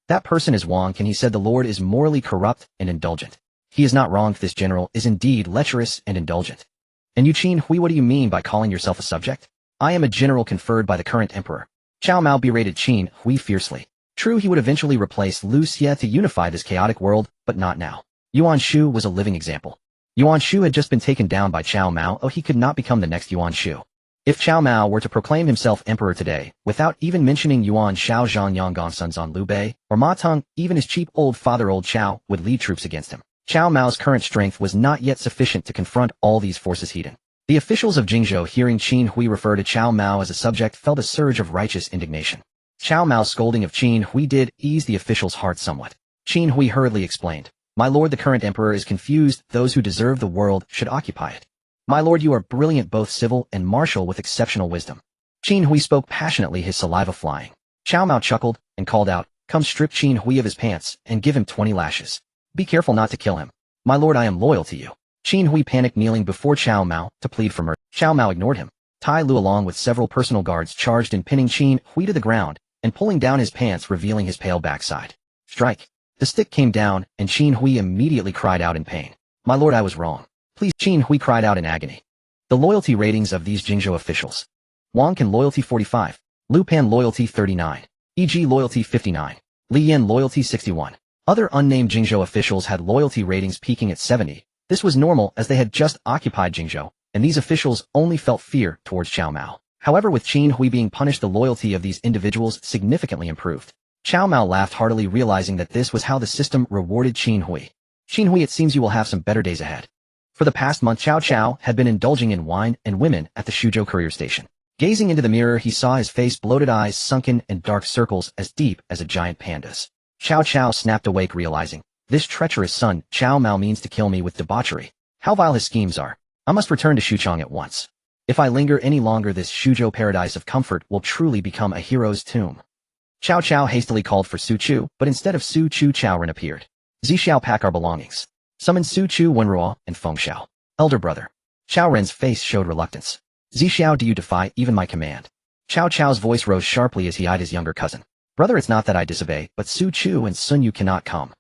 That person is Wang Can. He said the Lord is morally corrupt and indulgent. He is not wrong. This general is indeed lecherous and indulgent. And you, Qin Hui, what do you mean by calling yourself a subject? I am a general conferred by the current emperor. Cao Mao berated Qin Hui fiercely. True, he would eventually replace Lu Xie to unify this chaotic world, but not now. Yuan Shu was a living example. Yuan Shu had just been taken down by Cao Mao. Oh, he could not become the next Yuan Shu. If Cao Mao were to proclaim himself emperor today, without even mentioning Yuan Shao, Zhang Yonggang sons on Liu Bei, or Ma Teng, even his cheap old father old Chao would lead troops against him. Cao Mao's current strength was not yet sufficient to confront all these forces heated. The officials of Jingzhou, hearing Qin Hui refer to Cao Mao as a subject, felt a surge of righteous indignation. Cao Mao's scolding of Qin Hui did ease the officials' hearts somewhat. Qin Hui hurriedly explained, My lord, the current emperor is confused. Those who deserve the world should occupy it. My lord, you are brilliant, both civil and martial, with exceptional wisdom. Qin Hui spoke passionately, his saliva flying. Cao Mao chuckled and called out, Come, strip Qin Hui of his pants and give him 20 lashes. Be careful not to kill him. My lord, I am loyal to you. Qin Hui panicked, kneeling before Cao Mao to plead for mercy. Cao Mao ignored him. Tai Lu, along with several personal guards, charged in, pinning Qin Hui to the ground and pulling down his pants, revealing his pale backside. Strike. The stick came down, and Qin Hui immediately cried out in pain. My lord, I was wrong. Please, Qin Hui cried out in agony. The loyalty ratings of these Jingzhou officials. Wang Can loyalty 45. Lu Pan loyalty 39. E.g. loyalty 59. Li Yan loyalty 61. Other unnamed Jingzhou officials had loyalty ratings peaking at 70. This was normal as they had just occupied Jingzhou, and these officials only felt fear towards Cao Mao. However, with Qin Hui being punished, the loyalty of these individuals significantly improved. Cao Mao laughed heartily, realizing that this was how the system rewarded Qin Hui. Qin Hui, it seems you will have some better days ahead. For the past month, Cao Cao had been indulging in wine and women at the Shuzhou courier station. Gazing into the mirror, he saw his face, bloated eyes, sunken and dark circles as deep as a giant panda's. Cao Cao snapped awake, realizing, this treacherous son, Cao Mao, means to kill me with debauchery. How vile his schemes are. I must return to Xuchang at once. If I linger any longer, this Shuzhou paradise of comfort will truly become a hero's tomb. Cao Cao hastily called for Su Chu, but instead of Su Chu, Cao Ren appeared. Zixiao, pack our belongings. Summon Su Chu, Wenruo, and Feng Xiao. Elder brother. Cao Ren's face showed reluctance. Zixiao, do you defy even my command? Cao Cao's voice rose sharply as he eyed his younger cousin. Brother, it's not that I disobey, but Su Chu and Sun Yu cannot come.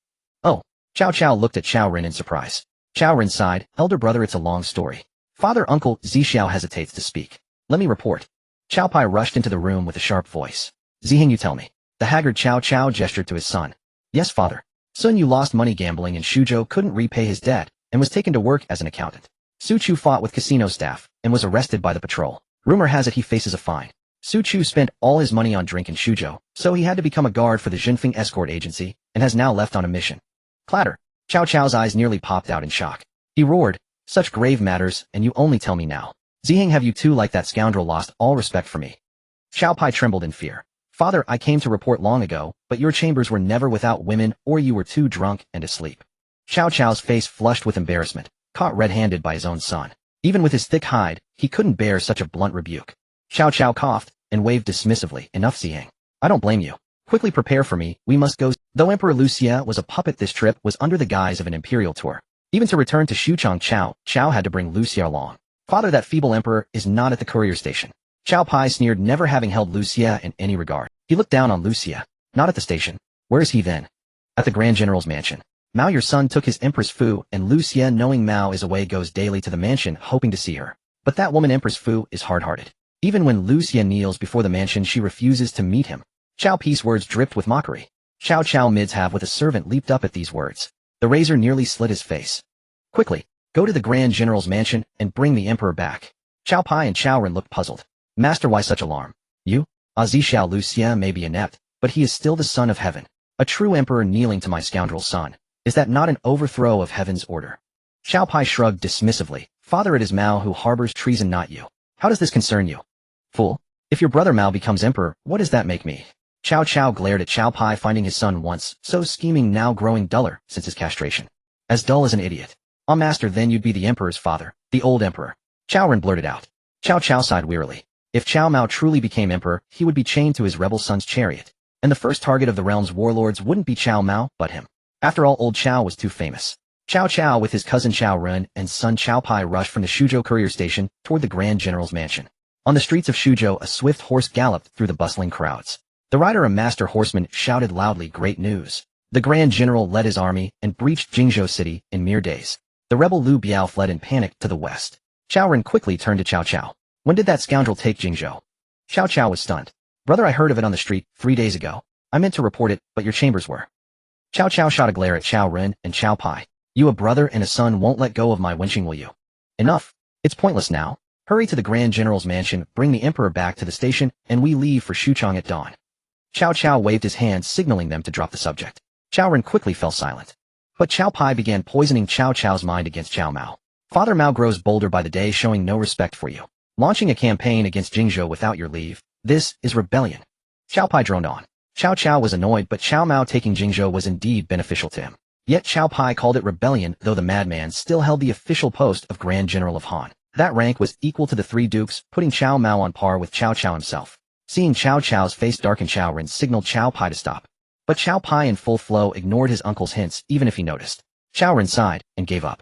Oh. Cao Cao looked at Cao Ren in surprise. Cao Ren sighed. Elder brother, it's a long story. Father, uncle, Zixiao hesitates to speak. Let me report. Cao Pai rushed into the room with a sharp voice. Ziheng, you tell me. The haggard Cao Cao gestured to his son. Yes, father. Sun Yu lost money gambling in Shuzhou, couldn't repay his debt, and was taken to work as an accountant. Su Chu fought with casino staff, and was arrested by the patrol. Rumor has it he faces a fine. Su Chu spent all his money on drink in Shuzhou, so he had to become a guard for the Jinfeng escort agency, and has now left on a mission. Clatter. Cao Cao's eyes nearly popped out in shock. He roared, such grave matters, and you only tell me now. Ziheng, have you too, like that scoundrel, lost all respect for me? Cao Pai trembled in fear. Father, I came to report long ago, but your chambers were never without women, or you were too drunk and asleep. Cao Cao's face flushed with embarrassment, caught red-handed by his own son. Even with his thick hide, he couldn't bear such a blunt rebuke. Cao Cao coughed, and waved dismissively. Enough, Ziheng. I don't blame you. Quickly prepare for me, we must go. Though Emperor Lucia was a puppet, this trip was under the guise of an imperial tour. Even to return to Xuchang, Cao had to bring Lucia along. Father, that feeble emperor is not at the courier station. Cao Pai sneered, never having held Lucia in any regard. He looked down on Lucia. Not at the station. Where is he then? At the Grand General's mansion. Mao, your son, took his Empress Fu, and Lucia, knowing Mao is away, goes daily to the mansion, hoping to see her. But that woman Empress Fu is hard-hearted. Even when Lucia kneels before the mansion, she refuses to meet him. Cao Pi's words dripped with mockery. Cao Cao Mids-have with a servant leaped up at these words. The razor nearly slit his face. Quickly, go to the Grand General's mansion and bring the Emperor back. Cao Pai and Cao Ren looked puzzled. Master, why such alarm? You? Zixiao, Lucia may be inept, but he is still the son of heaven. A true emperor kneeling to my scoundrel son. Is that not an overthrow of heaven's order? Cao Pai shrugged dismissively. Father, it is Mao who harbors treason, not you. How does this concern you? Fool. If your brother Mao becomes emperor, what does that make me? Cao Cao glared at Cao Pai, finding his son once so scheming now growing duller since his castration. As dull as an idiot. Ah, master, then you'd be the emperor's father, the old emperor. Cao Ren blurted out. Cao Cao sighed wearily. If Cao Mao truly became emperor, he would be chained to his rebel son's chariot, and the first target of the realm's warlords wouldn't be Cao Mao, but him. After all, old Cao was too famous. Cao Cao with his cousin Cao Ren and son Cao Pai rushed from the Shuzhou courier station toward the Grand General's mansion. On the streets of Shuzhou, a swift horse galloped through the bustling crowds. The rider, a master horseman, shouted loudly, great news. The Grand General led his army and breached Jingzhou city in mere days. The rebel Liu Biao fled in panic to the west. Cao Ren quickly turned to Cao Cao. When did that scoundrel take Jingzhou? Cao Cao was stunned. Brother, I heard of it on the street 3 days ago. I meant to report it, but your chambers were. Cao Cao shot a glare at Cao Ren and Cao Pai. You, a brother and a son, won't let go of my wenching, will you? Enough. It's pointless now. Hurry to the Grand General's mansion, bring the Emperor back to the station, and we leave for Xuchang at dawn. Cao Cao waved his hand, signaling them to drop the subject. Cao Ren quickly fell silent. But Cao Pai began poisoning Cao Cao's mind against Cao Mao. Father Mao grows bolder by the day, showing no respect for you. Launching a campaign against Jingzhou without your leave. This is rebellion. Cao Pai droned on. Cao Cao was annoyed, but Cao Mao taking Jingzhou was indeed beneficial to him. Yet Cao Pai called it rebellion, though the madman still held the official post of Grand General of Han. That rank was equal to the 3 dukes, putting Cao Mao on par with Cao Cao himself. Seeing Cao Cao's face darken, Cao Ren signaled Cao Pai to stop. But Cao Pai in full flow ignored his uncle's hints, even if he noticed. Cao Ren sighed and gave up.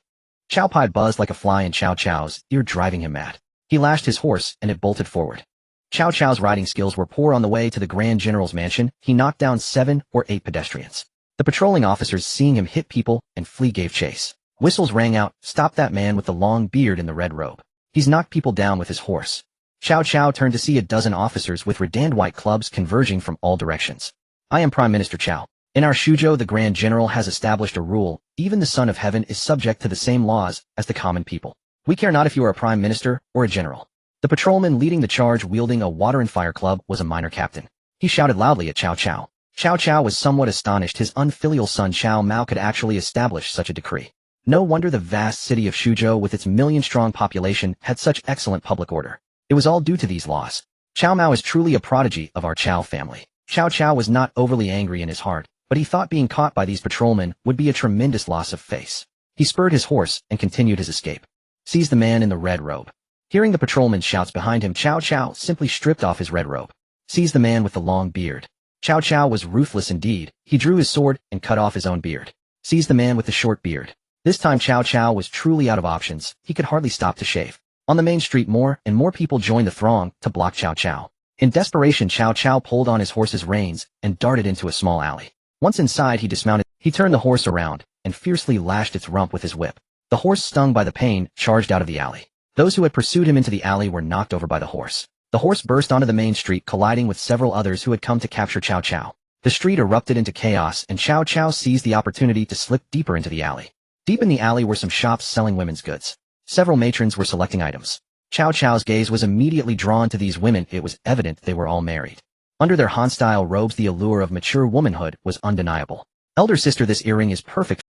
Cao Pai buzzed like a fly in Cao Cao's ear, driving him mad. He lashed his horse, and it bolted forward. Cao Cao's riding skills were poor. On the way to the Grand General's mansion, he knocked down 7 or 8 pedestrians. The patrolling officers, seeing him hit people and flee, gave chase. Whistles rang out, "Stop that man with the long beard and the red robe. He's knocked people down with his horse." Cao Cao turned to see a dozen officers with redanned white clubs converging from all directions. "I am Prime Minister Cao. In our Shuzhou, the Grand General has established a rule: even the Son of Heaven is subject to the same laws as the common people. We care not if you are a Prime Minister or a General." The patrolman leading the charge, wielding a water and fire club, was a minor captain. He shouted loudly at Cao Cao. Cao Cao was somewhat astonished his unfilial son Cao Mao could actually establish such a decree. No wonder the vast city of Shuzhou with its million-strong population had such excellent public order. It was all due to these laws. Cao Mao is truly a prodigy of our Cao family. Cao Cao was not overly angry in his heart, but he thought being caught by these patrolmen would be a tremendous loss of face. He spurred his horse and continued his escape. "Seize the man in the red robe." Hearing the patrolman's shouts behind him, Cao Cao simply stripped off his red robe. "Seize the man with the long beard." Cao Cao was ruthless indeed. He drew his sword and cut off his own beard. "Seize the man with the short beard." This time Cao Cao was truly out of options. He could hardly stop to shave. On the main street, more and more people joined the throng to block Cao Cao. In desperation, Cao Cao pulled on his horse's reins and darted into a small alley. Once inside, he dismounted. He turned the horse around and fiercely lashed its rump with his whip. The horse, stung by the pain, charged out of the alley. Those who had pursued him into the alley were knocked over by the horse. The horse burst onto the main street, colliding with several others who had come to capture Cao Cao. The street erupted into chaos, and Cao Cao seized the opportunity to slip deeper into the alley. Deep in the alley were some shops selling women's goods. Several matrons were selecting items. Cao Cao's gaze was immediately drawn to these women. It was evident they were all married. Under their Han-style robes, the allure of mature womanhood was undeniable. "Elder sister, this earring is perfect.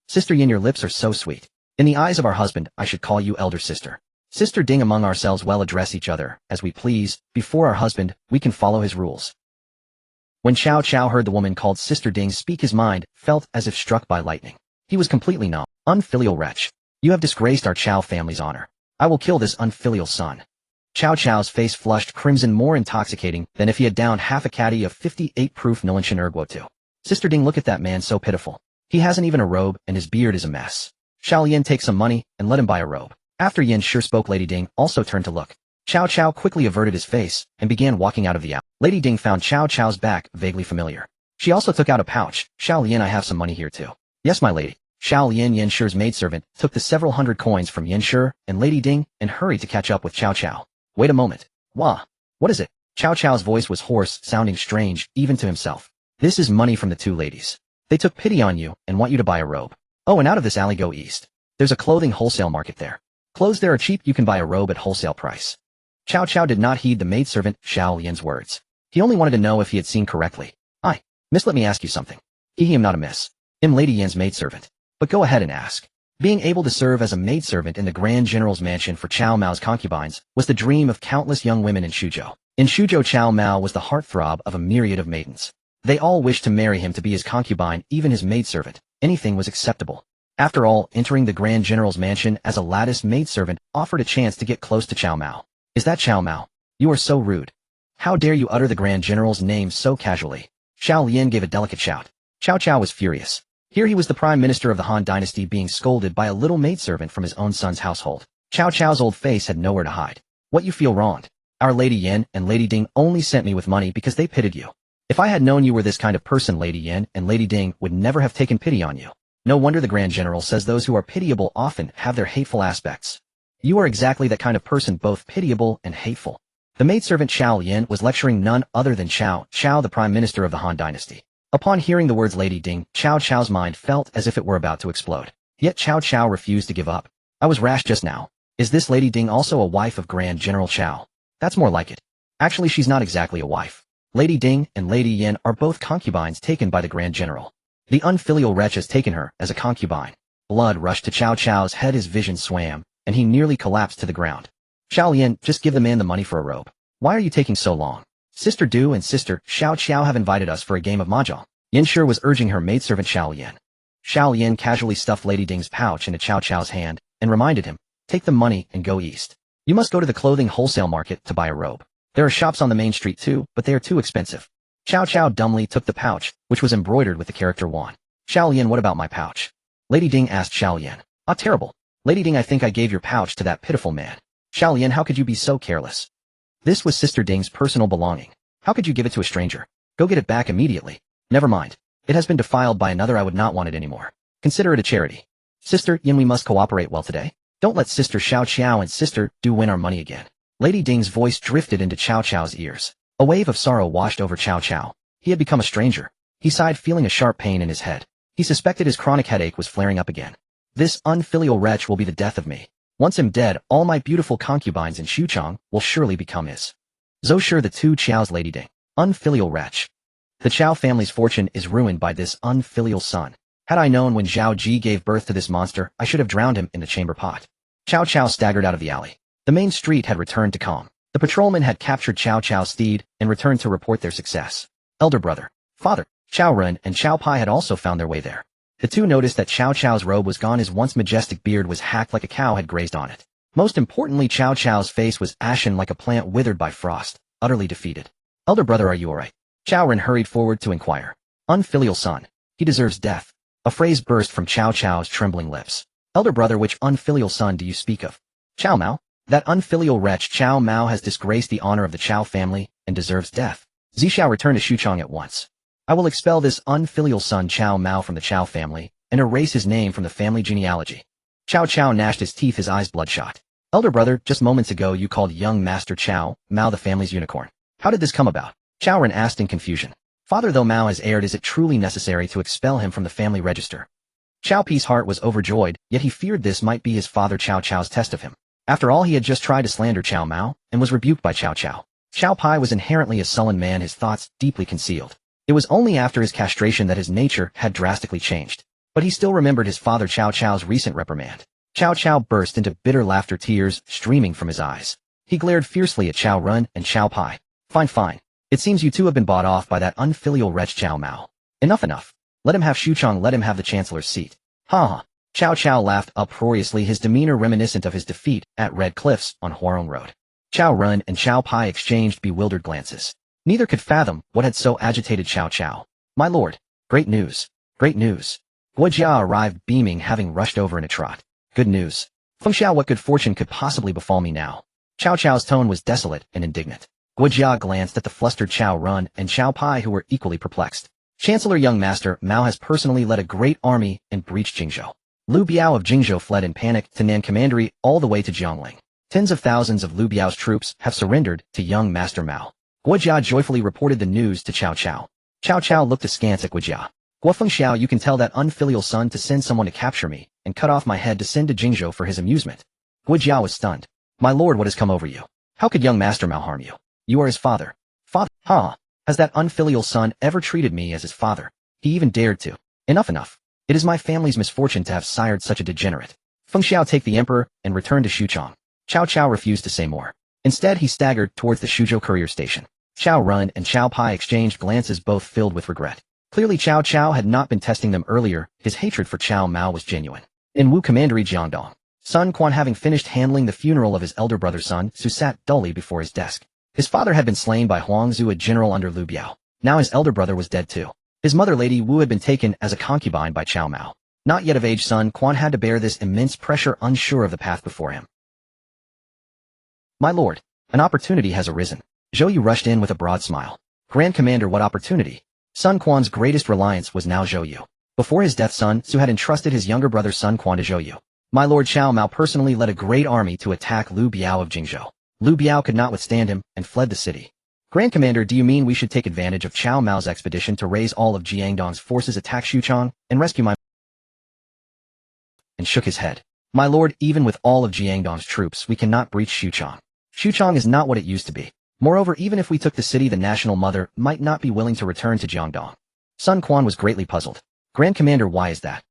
Sister Yin, your lips are so sweet. In the eyes of our husband, I should call you elder sister. Sister Ding, among ourselves we'll address each other as we please. Before our husband, we can follow his rules." When Cao Cao heard the woman called Sister Ding speak, his mind felt as if struck by lightning. He was completely numb. "Unfilial wretch. You have disgraced our Cao family's honor. I will kill this unfilial son." Cao Cao's face flushed crimson, more intoxicating than if he had downed half a caddy of 58 proof Nilinchen Erguo. "Sister Ding, look at that man, so pitiful. He hasn't even a robe, and his beard is a mess. Shall Yin take some money and let him buy a robe?" After Yin sure spoke, Lady Ding also turned to look. Cao Cao quickly averted his face and began walking out of the alley. Lady Ding found Cao Cao's back vaguely familiar. She also took out a pouch. "Shao Yin, I have some money here too." "Yes, my lady." Shao Yin, Yin Shi's maidservant, took the several hundred coins from Yin Shi and Lady Ding and hurried to catch up with Cao Cao. "Wait a moment. Wah. What is it?" Cao Cao's voice was hoarse, sounding strange, even to himself. "This is money from the two ladies. They took pity on you and want you to buy a robe. Oh, and out of this alley go east. There's a clothing wholesale market there. Clothes there are cheap, you can buy a robe at wholesale price." Cao Cao did not heed the maidservant Shao Yin's words. He only wanted to know if he had seen correctly. "I, miss, let me ask you something." "He am not a miss. I'm Lady Yin's maidservant. But go ahead and ask." Being able to serve as a maidservant in the Grand General's mansion for Cao Mao's concubines was the dream of countless young women in Shuzhou. In Shuzhou, Cao Mao was the heartthrob of a myriad of maidens. They all wished to marry him, to be his concubine, even his maidservant. Anything was acceptable. After all, entering the Grand General's mansion as a lattice maidservant offered a chance to get close to Cao Mao. "Is that Cao Mao? You are so rude. How dare you utter the Grand General's name so casually?" Shao Lian gave a delicate shout. Cao Cao was furious. Here he was, the Prime Minister of the Han Dynasty, being scolded by a little maidservant from his own son's household. Cao Cao's old face had nowhere to hide. "What, you feel wronged? Our Lady Yin and Lady Ding only sent me with money because they pitied you. If I had known you were this kind of person, Lady Yin and Lady Ding would never have taken pity on you. No wonder the Grand General says those who are pitiable often have their hateful aspects. You are exactly that kind of person, both pitiable and hateful." The maidservant Shao Yin was lecturing none other than Cao Cao, the Prime Minister of the Han Dynasty. Upon hearing the words Lady Ding, Cao Cao's mind felt as if it were about to explode. Yet Cao Cao refused to give up. "I was rash just now. Is this Lady Ding also a wife of Grand General Cao?" "That's more like it. Actually, she's not exactly a wife. Lady Ding and Lady Yin are both concubines taken by the Grand General. The unfilial wretch has taken her as a concubine." Blood rushed to Cao Cao's head, his vision swam, and he nearly collapsed to the ground. "Shao Yin, just give the man the money for a robe. Why are you taking so long? Sister Du and Sister Xiao Xiao have invited us for a game of mahjong." Yin Shi was urging her maidservant Shao Yin. Shao Yin casually stuffed Lady Ding's pouch into Cao Cao's hand and reminded him, "Take the money and go east. You must go to the clothing wholesale market to buy a robe. There are shops on the main street too, but they are too expensive." Cao Cao dumbly took the pouch, which was embroidered with the character Wan. "Shao Yin, what about my pouch?" Lady Ding asked Shao Yin. "Ah, terrible. Lady Ding, I think I gave your pouch to that pitiful man." "Shao Yin, how could you be so careless? This was Sister Ding's personal belonging. How could you give it to a stranger? Go get it back immediately. Never mind. It has been defiled by another. I would not want it anymore. Consider it a charity. Sister Yin, we must cooperate well today. Don't let Sister Xiao Qiao and Sister Du win our money again. Lady Ding's voice drifted into Cao Cao's ears. A wave of sorrow washed over Cao Cao. He had become a stranger. He sighed, feeling a sharp pain in his head. He suspected his chronic headache was flaring up again. This unfilial wretch will be the death of me. Once I'm dead, all my beautiful concubines in Xuchang will surely become his. Zhou sure the two Qiao's Lady Ding. Unfilial wretch. The Qiao family's fortune is ruined by this unfilial son. Had I known when Zhao Ji gave birth to this monster, I should have drowned him in the chamber pot. Cao Cao staggered out of the alley. The main street had returned to calm. The patrolman had captured Cao Cao's steed and returned to report their success. Elder brother, father, Cao Ren and Cao Pai had also found their way there. The two noticed that Cao Cao's robe was gone. His once majestic beard was hacked like a cow had grazed on it. Most importantly, Cao Cao's face was ashen like a plant withered by frost, utterly defeated. Elder brother, are you alright? Cao Ren hurried forward to inquire. Unfilial son. He deserves death. A phrase burst from Cao Cao's trembling lips. Elder brother, which unfilial son do you speak of? Cao Mao? That unfilial wretch Cao Mao has disgraced the honor of the Cao family and deserves death. Zishao returned to Xuchang at once. I will expel this unfilial son Cao Mao from the Cao family and erase his name from the family genealogy. Cao Cao gnashed his teeth, his eyes bloodshot. Elder brother, just moments ago you called young Master Cao Mao the family's unicorn. How did this come about? Cao Ren asked in confusion. Father, though Mao has erred, is it truly necessary to expel him from the family register? Cao Pi's heart was overjoyed, yet he feared this might be his father Cao Cao's test of him. After all, he had just tried to slander Cao Mao and was rebuked by Cao Cao. Cao Pai was inherently a sullen man, his thoughts deeply concealed. It was only after his castration that his nature had drastically changed. But he still remembered his father Cao Cao's recent reprimand. Cao Cao burst into bitter laughter, tears streaming from his eyes. He glared fiercely at Cao Ren and Cao Pai. Fine. It seems you two have been bought off by that unfilial wretch Cao Mao. Enough. Let him have Xuchang, let him have the chancellor's seat. Ha. Cao Cao laughed uproariously, his demeanor reminiscent of his defeat at Red Cliffs on Huarong Road. Cao Ren and Cao Pai exchanged bewildered glances. Neither could fathom what had so agitated Cao Cao. My lord, great news. Guo Jia arrived beaming, having rushed over in a trot. Good news. Feng Xiao, what good fortune could possibly befall me now? Cao Cao's tone was desolate and indignant. Guo Jia glanced at the flustered Cao Ren and Cao Pai, who were equally perplexed. Chancellor Young Master Mao has personally led a great army and breached Jingzhou. Lu Biao of Jingzhou fled in panic to Nan Commandery all the way to Jiangling. Tens of thousands of Lu Biao's troops have surrendered to young Master Mao. Guo Jia joyfully reported the news to Cao Cao. Cao Cao looked askance at Guo Jia. Guo Feng Xiao, you can tell that unfilial son to send someone to capture me and cut off my head to send to Jingzhou for his amusement. Guo Jia was stunned. My lord, what has come over you? How could young Master Mao harm you? You are his father. Father? Has that unfilial son ever treated me as his father? He even dared to. Enough. It is my family's misfortune to have sired such a degenerate. Feng Xiao, take the emperor and return to Xuchang. Cao Cao refused to say more. Instead, he staggered towards the Shuzhou courier station. Cao Ren and Cao Pai exchanged glances, both filled with regret. Clearly Cao Cao had not been testing them earlier. His hatred for Cao Mao was genuine. In Wu Commandery Jiangdong, Sun Quan, having finished handling the funeral of his elder brother Sun Su, sat dully before his desk. His father had been slain by Huangzu, a general under Lu Biao. Now his elder brother was dead too. His mother, Lady Wu, had been taken as a concubine by Cao Mao. Not yet of age, Sun Quan had to bear this immense pressure, unsure of the path before him. My lord, an opportunity has arisen. Zhou Yu rushed in with a broad smile. Grand Commander, what opportunity? Sun Quan's greatest reliance was now Zhou Yu. Before his death, Sun Su had entrusted his younger brother Sun Quan to Zhou Yu. My lord Cao Mao personally led a great army to attack Lu Biao of Jingzhou. Lu Biao could not withstand him and fled the city. Grand Commander, do you mean we should take advantage of Cao Mao's expedition to raise all of Jiangdong's forces, attack Xuchang, and rescue my... And shook his head. My lord, even with all of Jiangdong's troops, we cannot breach Xuchang. Xuchang is not what it used to be. Moreover, even if we took the city, the national mother might not be willing to return to Jiangdong. Sun Quan was greatly puzzled. Grand Commander, why is that?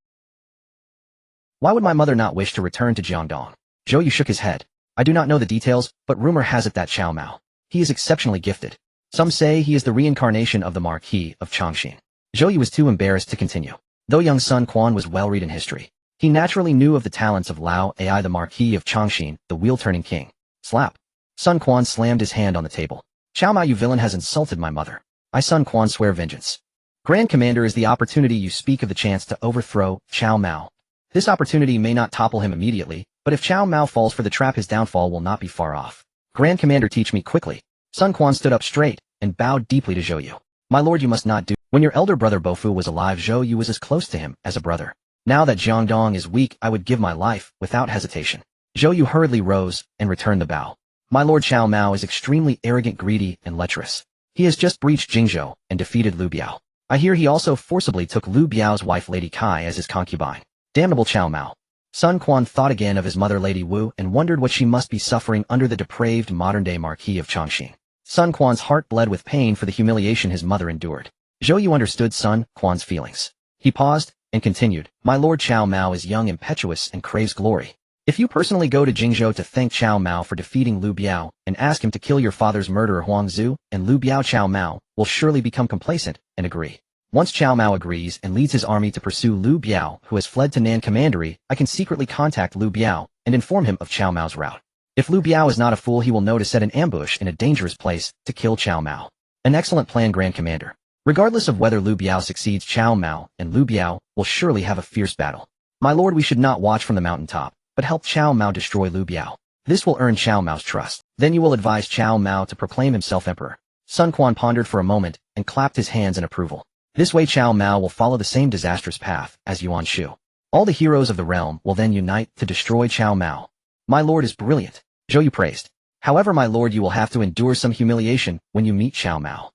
Why would my mother not wish to return to Jiangdong? Zhou Yu shook his head. I do not know the details, but rumor has it that Cao Mao. He is exceptionally gifted. Some say he is the reincarnation of the Marquis of Chongqing. Zhou Yu was too embarrassed to continue. Though young Sun Quan was well read in history, he naturally knew of the talents of Lao Ai, the Marquis of Chongqing, the wheel-turning king. Slap. Sun Quan slammed his hand on the table. Cao Mao, you villain, has insulted my mother. I, Sun Quan, swear vengeance. Grand Commander, is the opportunity you speak of the chance to overthrow Cao Mao. This opportunity may not topple him immediately, but if Cao Mao falls for the trap, his downfall will not be far off. Grand Commander, teach me quickly. Sun Quan stood up straight and bowed deeply to Zhou Yu. My lord, you must not do. When your elder brother Bofu was alive, Zhou Yu was as close to him as a brother. Now that Jiangdong is weak, I would give my life without hesitation. Zhou Yu hurriedly rose and returned the bow. My lord Cao Mao is extremely arrogant, greedy, and lecherous. He has just breached Jingzhou and defeated Lu Biao. I hear he also forcibly took Lu Biao's wife Lady Kai as his concubine. Damnable Cao Mao. Sun Quan thought again of his mother Lady Wu and wondered what she must be suffering under the depraved modern-day Marquis of Chongqing. Sun Quan's heart bled with pain for the humiliation his mother endured. Zhou Yu understood Sun Quan's feelings. He paused and continued, My lord Cao Mao is young, impetuous, and craves glory. If you personally go to Jingzhou to thank Cao Mao for defeating Lu Biao and ask him to kill your father's murderer Huang Zu and Lu Biao, Cao Mao will surely become complacent and agree. Once Cao Mao agrees and leads his army to pursue Lu Biao, who has fled to Nan Commandery, I can secretly contact Lu Biao and inform him of Cao Mao's route. If Lu Biao is not a fool, he will know to set an ambush in a dangerous place to kill Cao Mao. An excellent plan, Grand Commander. Regardless of whether Lu Biao succeeds, Cao Mao and Lu Biao will surely have a fierce battle. My lord, we should not watch from the mountaintop, but help Cao Mao destroy Lu Biao. This will earn Cao Mao's trust. Then you will advise Cao Mao to proclaim himself emperor. Sun Quan pondered for a moment and clapped his hands in approval. This way Cao Mao will follow the same disastrous path as Yuan Shu. All the heroes of the realm will then unite to destroy Cao Mao. My lord is brilliant, Zhou Yu praised. However, my lord, you will have to endure some humiliation when you meet Cao Mao.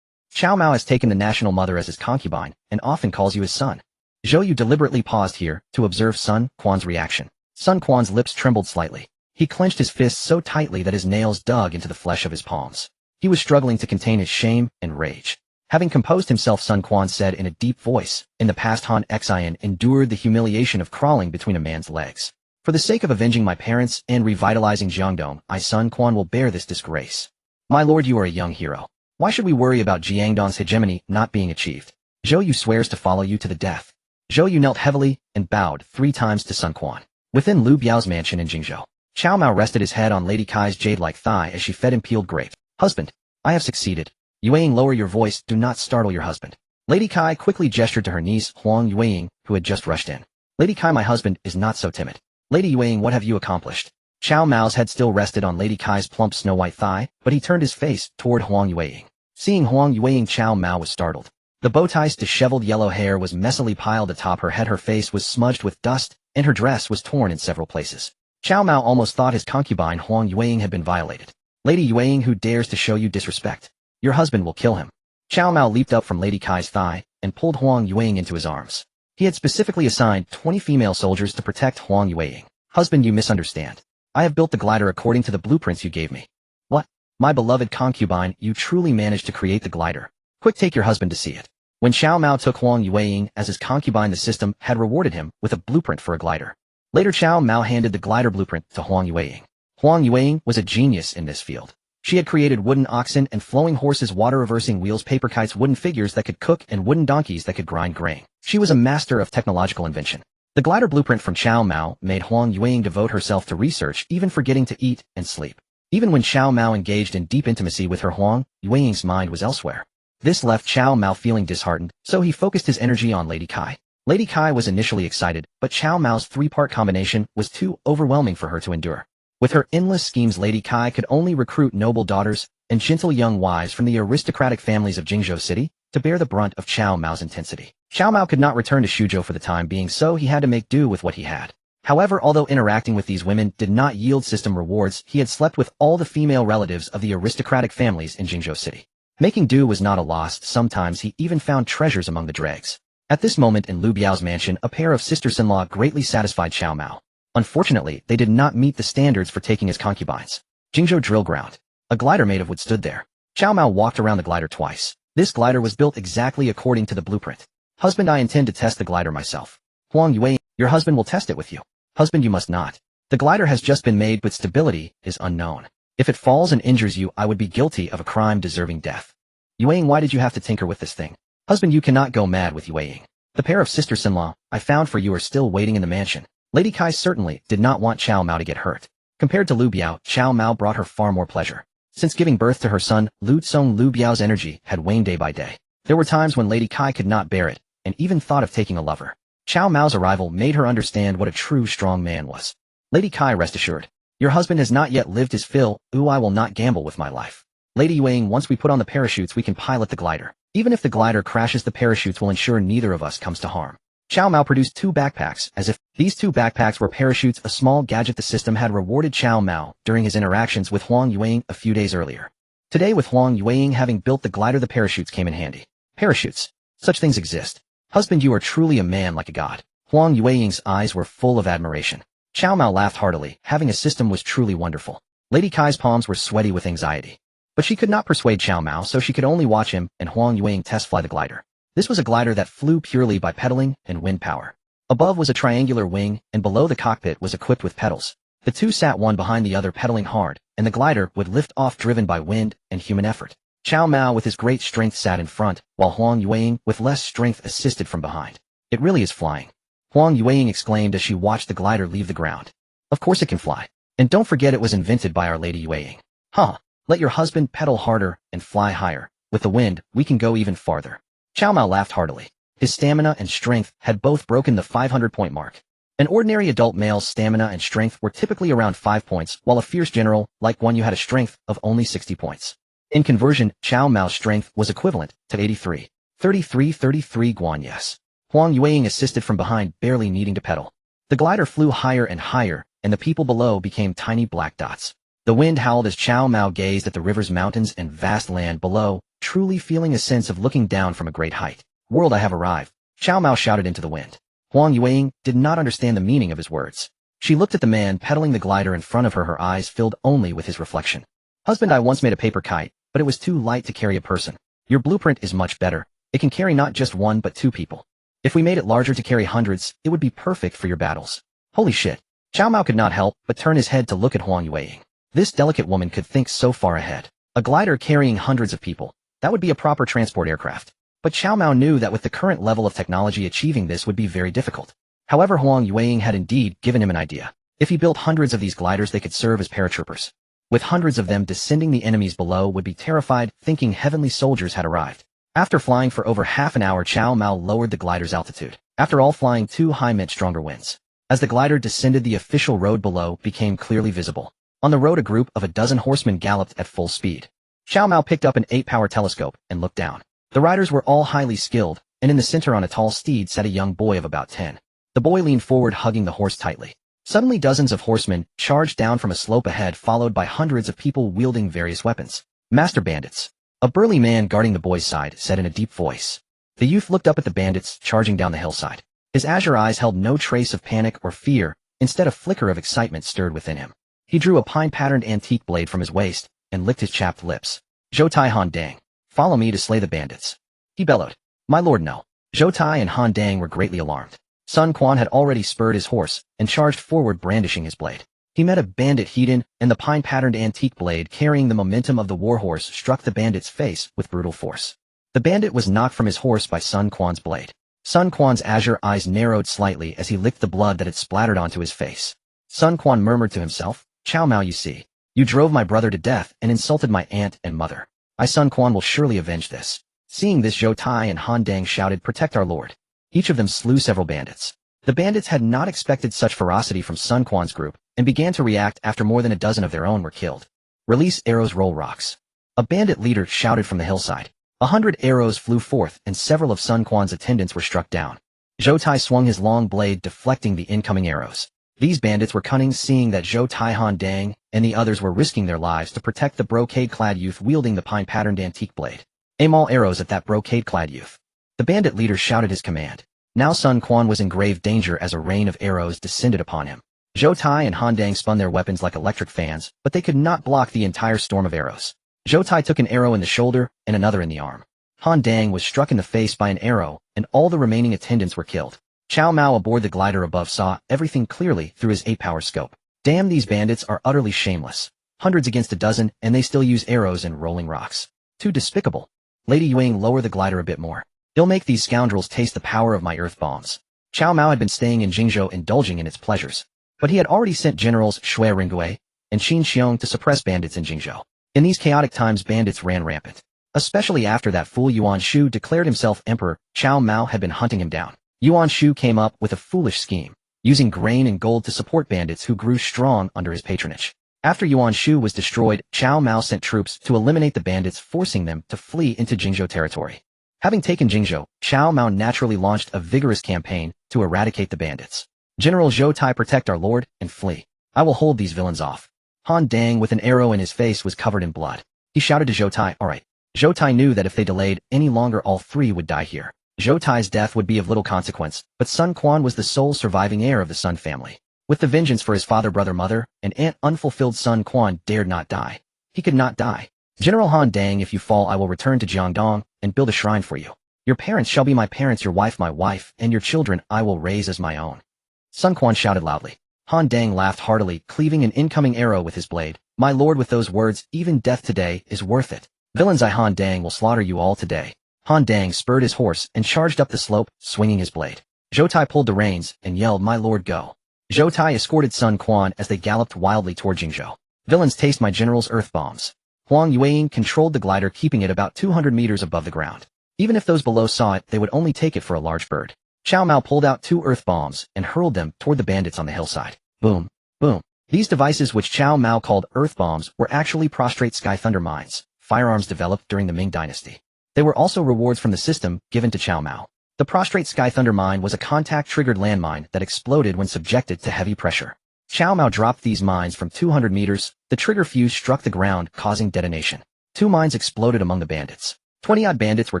Cao Mao has taken the national mother as his concubine and often calls you his son. Zhou Yu deliberately paused here to observe Sun Quan's reaction. Sun Quan's lips trembled slightly. He clenched his fists so tightly that his nails dug into the flesh of his palms. He was struggling to contain his shame and rage. Having composed himself, Sun Quan said in a deep voice, In the past, Han Xian endured the humiliation of crawling between a man's legs. For the sake of avenging my parents and revitalizing Jiangdong, I, Sun Quan, will bear this disgrace. My lord, you are a young hero. Why should we worry about Jiangdong's hegemony not being achieved? Zhou Yu swears to follow you to the death. Zhou Yu knelt heavily and bowed 3 times to Sun Quan. Within Lu Biao's mansion in Jingzhou, Cao Mao rested his head on Lady Kai's jade-like thigh as she fed him peeled grapes. Husband, I have succeeded. Yueying, lower your voice, do not startle your husband. Lady Kai quickly gestured to her niece, Huang Yueying, who had just rushed in. Lady Kai, my husband is not so timid. Lady Yueying, what have you accomplished? Cao Mao's head still rested on Lady Kai's plump snow-white thigh, but he turned his face toward Huang Yueying. Seeing Huang Yueying, Cao Mao was startled. The bow-tie's disheveled yellow hair was messily piled atop her head, her face was smudged with dust, and her dress was torn in several places. Cao Mao almost thought his concubine Huang Yueying had been violated. Lady Yueying, who dares to show you disrespect? Your husband will kill him. Cao Mao leaped up from Lady Kai's thigh and pulled Huang Yueying into his arms. He had specifically assigned 20 female soldiers to protect Huang Yueying. Husband, you misunderstand. I have built the glider according to the blueprints you gave me. What? My beloved concubine, you truly managed to create the glider. Quick, take your husband to see it. When Cao Mao took Huang Yueying as his concubine, the system had rewarded him with a blueprint for a glider. Later, Cao Mao handed the glider blueprint to Huang Yueying. Huang Yueying was a genius in this field. She had created wooden oxen and flowing horses, water-reversing wheels, paper kites, wooden figures that could cook, and wooden donkeys that could grind grain. She was a master of technological invention. The glider blueprint from Cao Mao made Huang Yueying devote herself to research, even forgetting to eat and sleep. Even when Cao Mao engaged in deep intimacy with her, Huang Yueying's mind was elsewhere. This left Cao Mao feeling disheartened, so he focused his energy on Lady Kai. Lady Kai was initially excited, but Cao Mao's 3-part combination was too overwhelming for her to endure. With her endless schemes, Lady Kai could only recruit noble daughters and gentle young wives from the aristocratic families of Jingzhou City to bear the brunt of Cao Mao's intensity. Cao Mao could not return to Xuzhou for the time being, so he had to make do with what he had. However, although interacting with these women did not yield system rewards, he had slept with all the female relatives of the aristocratic families in Jingzhou City. Making do was not a loss. Sometimes he even found treasures among the dregs. At this moment in Lu Biao's mansion, a pair of sisters-in-law greatly satisfied Cao Mao. Unfortunately, they did not meet the standards for taking his concubines. Jingzhou drill ground. A glider made of wood stood there. Cao Mao walked around the glider twice. This glider was built exactly according to the blueprint. Husband, I intend to test the glider myself. Huang Yueying, your husband will test it with you. Husband, you must not. The glider has just been made, but stability is unknown. If it falls and injures you, I would be guilty of a crime deserving death. Yueying, why did you have to tinker with this thing? Husband, you cannot go mad with Yueying. The pair of sisters-in-law I found for you are still waiting in the mansion. Lady Kai certainly did not want Cao Mao to get hurt. Compared to Lu Biao, Cao Mao brought her far more pleasure. Since giving birth to her son, Lu Tsong, Lu Biao's energy had waned day by day. There were times when Lady Kai could not bear it, and even thought of taking a lover. Cao Mao's arrival made her understand what a true strong man was. Lady Kai, rest assured. Your husband has not yet lived his fill. Ooh, I will not gamble with my life. Lady Yuang, once we put on the parachutes we can pilot the glider. Even if the glider crashes, the parachutes will ensure neither of us comes to harm. Cao Mao produced 2 backpacks, as if these 2 backpacks were parachutes, a small gadget the system had rewarded Cao Mao during his interactions with Huang Yuang a few days earlier. Today, with Huang Yuang having built the glider, the parachutes came in handy. Parachutes. Such things exist. Husband, you are truly a man like a god. Huang Yuang's eyes were full of admiration. Cao Mao laughed heartily. Having a system was truly wonderful. Lady Kai's palms were sweaty with anxiety. But she could not persuade Cao Mao, so she could only watch him and Huang Yuang test fly the glider. This was a glider that flew purely by pedaling and wind power. Above was a triangular wing, and below the cockpit was equipped with pedals. The 2 sat one behind the other, pedaling hard, and the glider would lift off driven by wind and human effort. Cao Mao with his great strength sat in front, while Huang Yuang with less strength assisted from behind. It really is flying. Huang Yuang exclaimed as she watched the glider leave the ground. Of course it can fly. And don't forget it was invented by our Lady Yuang. Huh. Let your husband pedal harder and fly higher. With the wind, we can go even farther. Cao Mao laughed heartily. His stamina and strength had both broken the 500-point mark. An ordinary adult male's stamina and strength were typically around 5 points, while a fierce general, like one you had a strength of only 60 points. In conversion, Cao Mao's strength was equivalent to 83. 33 guan yes. Huang Yuang assisted from behind, barely needing to pedal. The glider flew higher and higher, and the people below became tiny black dots. The wind howled as Cao Mao gazed at the rivers, mountains, and vast land below, truly feeling a sense of looking down from a great height. World, I have arrived. Cao Mao shouted into the wind. Huang Yuang did not understand the meaning of his words. She looked at the man pedaling the glider in front of her, her eyes filled only with his reflection. Husband, I once made a paper kite, but it was too light to carry a person. Your blueprint is much better. It can carry not just 1 but 2 people. If we made it larger to carry hundreds, it would be perfect for your battles. Holy shit. Cao Mao could not help but turn his head to look at Huang Yuang. This delicate woman could think so far ahead. A glider carrying hundreds of people. That would be a proper transport aircraft. But Cao Mao knew that with the current level of technology, achieving this would be very difficult. However, Huang Yuang had indeed given him an idea. If he built hundreds of these gliders, they could serve as paratroopers. With hundreds of them descending, the enemies below would be terrified, thinking heavenly soldiers had arrived. After flying for over half an hour, Cao Mao lowered the glider's altitude. After all, flying too high meant stronger winds. As the glider descended, the official road below became clearly visible. On the road, a group of a dozen horsemen galloped at full speed. Cao Mao picked up an 8-power telescope and looked down. The riders were all highly skilled, and in the center on a tall steed sat a young boy of about 10. The boy leaned forward, hugging the horse tightly. Suddenly, dozens of horsemen charged down from a slope ahead, followed by hundreds of people wielding various weapons. Master bandits. A burly man guarding the boy's side said in a deep voice. The youth looked up at the bandits charging down the hillside. His azure eyes held no trace of panic or fear, instead a flicker of excitement stirred within him. He drew a pine-patterned antique blade from his waist and licked his chapped lips. Zhou Tai Han Dang. Follow me to slay the bandits. He bellowed. My lord, no. Zhou Tai and Han Dang were greatly alarmed. Sun Quan had already spurred his horse and charged forward, brandishing his blade. He met a bandit Hedon, and the pine-patterned antique blade, carrying the momentum of the warhorse, struck the bandit's face with brutal force. The bandit was knocked from his horse by Sun Quan's blade. Sun Quan's azure eyes narrowed slightly as he licked the blood that had splattered onto his face. Sun Quan murmured to himself, Cao Mao, you see. You drove my brother to death and insulted my aunt and mother. I, Sun Quan, will surely avenge this. Seeing this, Zhou Tai and Han Dang shouted, protect our lord. Each of them slew several bandits. The bandits had not expected such ferocity from Sun Quan's group, and began to react after more than a dozen of their own were killed. Release arrows, roll rocks. A bandit leader shouted from the hillside. 100 arrows flew forth, and several of Sun Quan's attendants were struck down. Zhou Tai swung his long blade, deflecting the incoming arrows. These bandits were cunning, seeing that Zhou Tai, Han Dang, and the others were risking their lives to protect the brocade-clad youth wielding the pine-patterned antique blade. Aim all arrows at that brocade-clad youth. The bandit leader shouted his command. Now Sun Quan was in grave danger as a rain of arrows descended upon him. Zhou Tai and Han Dang spun their weapons like electric fans, but they could not block the entire storm of arrows. Zhou Tai took an arrow in the shoulder and another in the arm. Han Dang was struck in the face by an arrow, and all the remaining attendants were killed. Cao Mao aboard the glider above saw everything clearly through his 8-power scope. Damn, these bandits are utterly shameless. Hundreds against a dozen, and they still use arrows and rolling rocks. Too despicable. Lady Yuang, lower the glider a bit more. It'll make these scoundrels taste the power of my earth bombs. Cao Mao had been staying in Jingzhou, indulging in its pleasures. But he had already sent generals Shui Ringgui and Qin Xiong to suppress bandits in Jingzhou. In these chaotic times, bandits ran rampant. Especially after that fool Yuan Shu declared himself emperor, Cao Mao had been hunting him down. Yuan Shu came up with a foolish scheme. using grain and gold to support bandits who grew strong under his patronage. After Yuan Shu was destroyed, Cao Mao sent troops to eliminate the bandits, forcing them to flee into Jingzhou territory. Having taken Jingzhou, Cao Mao naturally launched a vigorous campaign to eradicate the bandits. General Zhou Tai, protect our lord, and flee. I will hold these villains off. Han Dang, with an arrow in his face, was covered in blood. He shouted to Zhou Tai, all right. Zhou Tai knew that if they delayed any longer, all three would die here. Zhou Tai's death would be of little consequence, but Sun Quan was the sole surviving heir of the Sun family. With the vengeance for his father, brother, mother, and aunt unfulfilled, Sun Quan dared not die. He could not die. General Han Dang, if you fall, I will return to Jiangdong and build a shrine for you. Your parents shall be my parents, your wife my wife, and your children I will raise as my own. Sun Quan shouted loudly. Han Dang laughed heartily, cleaving an incoming arrow with his blade. My lord, with those words, even death today is worth it. Villains, I Han Dang will slaughter you all today. Han Dang spurred his horse and charged up the slope, swinging his blade. Zhou Tai pulled the reins and yelled, my lord, go. Zhou Tai escorted Sun Quan as they galloped wildly toward Jingzhou. Villains, taste my general's earth bombs. Huang Yueying controlled the glider, keeping it about 200 meters above the ground. Even if those below saw it, they would only take it for a large bird. Cao Mao pulled out 2 earth bombs and hurled them toward the bandits on the hillside. Boom, boom. These devices, which Cao Mao called earth bombs, were actually prostrate sky thunder mines, firearms developed during the Ming Dynasty. They were also rewards from the system given to Cao Mao. The prostrate sky thunder mine was a contact-triggered landmine that exploded when subjected to heavy pressure. Cao Mao dropped these mines from 200 meters. The trigger fuse struck the ground, causing detonation. 2 mines exploded among the bandits. 20-odd bandits were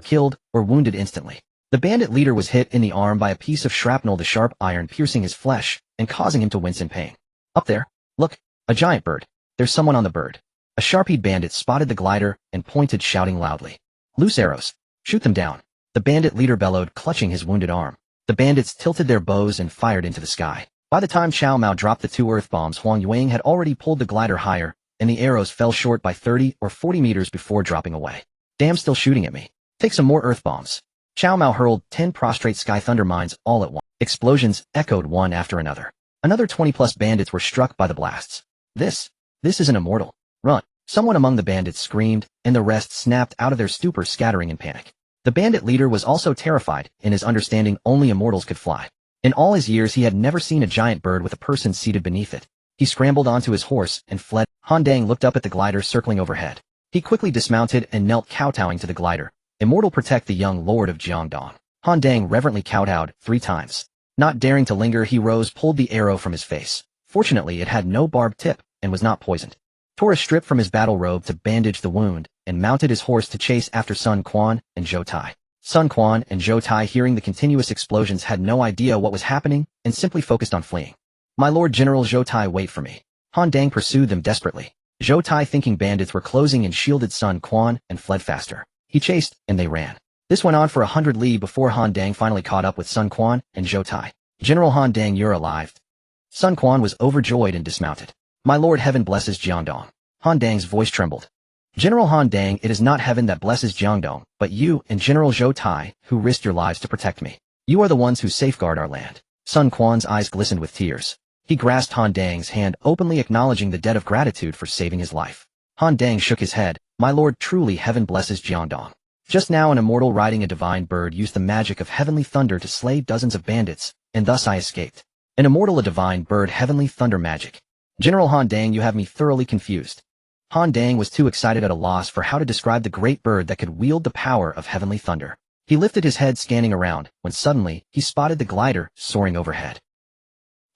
killed or wounded instantly. The bandit leader was hit in the arm by a piece of shrapnel, the sharp iron piercing his flesh and causing him to wince in pain. Up there, look, a giant bird. There's someone on the bird. A sharp-eyed bandit spotted the glider and pointed, shouting loudly. Loose arrows. Shoot them down. The bandit leader bellowed, clutching his wounded arm. The bandits tilted their bows and fired into the sky. By the time Cao Mao dropped the 2 earth bombs, Huang Yueying had already pulled the glider higher, and the arrows fell short by 30 or 40 meters before dropping away. Damn, still shooting at me. Take some more earth bombs. Cao Mao hurled 10 prostrate sky thunder mines all at once. Explosions echoed one after another. Another 20-plus bandits were struck by the blasts. This is an immortal. Run. Someone among the bandits screamed, and the rest snapped out of their stupor, scattering in panic. The bandit leader was also terrified. In his understanding, only immortals could fly. In all his years, he had never seen a giant bird with a person seated beneath it. He scrambled onto his horse and fled. Han Dang looked up at the glider circling overhead. He quickly dismounted and knelt, kowtowing to the glider. Immortal, protect the young lord of Jiangdong. Han Dang reverently kowtowed 3 times. Not daring to linger, he rose, pulled the arrow from his face. Fortunately, it had no barbed tip and was not poisoned. Tore a strip from his battle robe to bandage the wound, and mounted his horse to chase after Sun Quan and Zhou Tai. Sun Quan and Zhou Tai, hearing the continuous explosions, had no idea what was happening and simply focused on fleeing. My lord General Zhou Tai, wait for me. Han Dang pursued them desperately. Zhou Tai, thinking bandits were closing in, shielded Sun Quan and fled faster. He chased, and they ran. This went on for 100 li before Han Dang finally caught up with Sun Quan and Zhou Tai. General Han Dang, you're alive. Sun Quan was overjoyed and dismounted. My lord, heaven blesses Jiangdong. Han Dang's voice trembled. General Han Dang, it is not heaven that blesses Jiangdong, but you and General Zhou Tai, who risked your lives to protect me. You are the ones who safeguard our land. Sun Quan's eyes glistened with tears. He grasped Han Dang's hand, openly acknowledging the debt of gratitude for saving his life. Han Dang shook his head. My lord, truly heaven blesses Jiangdong. Just now an immortal riding a divine bird used the magic of heavenly thunder to slay dozens of bandits, and thus I escaped. An immortal, a divine bird, heavenly thunder magic. General Han Dang, you have me thoroughly confused. Han Dang was too excited, at a loss for how to describe the great bird that could wield the power of heavenly thunder. He lifted his head, scanning around, when suddenly he spotted the glider soaring overhead.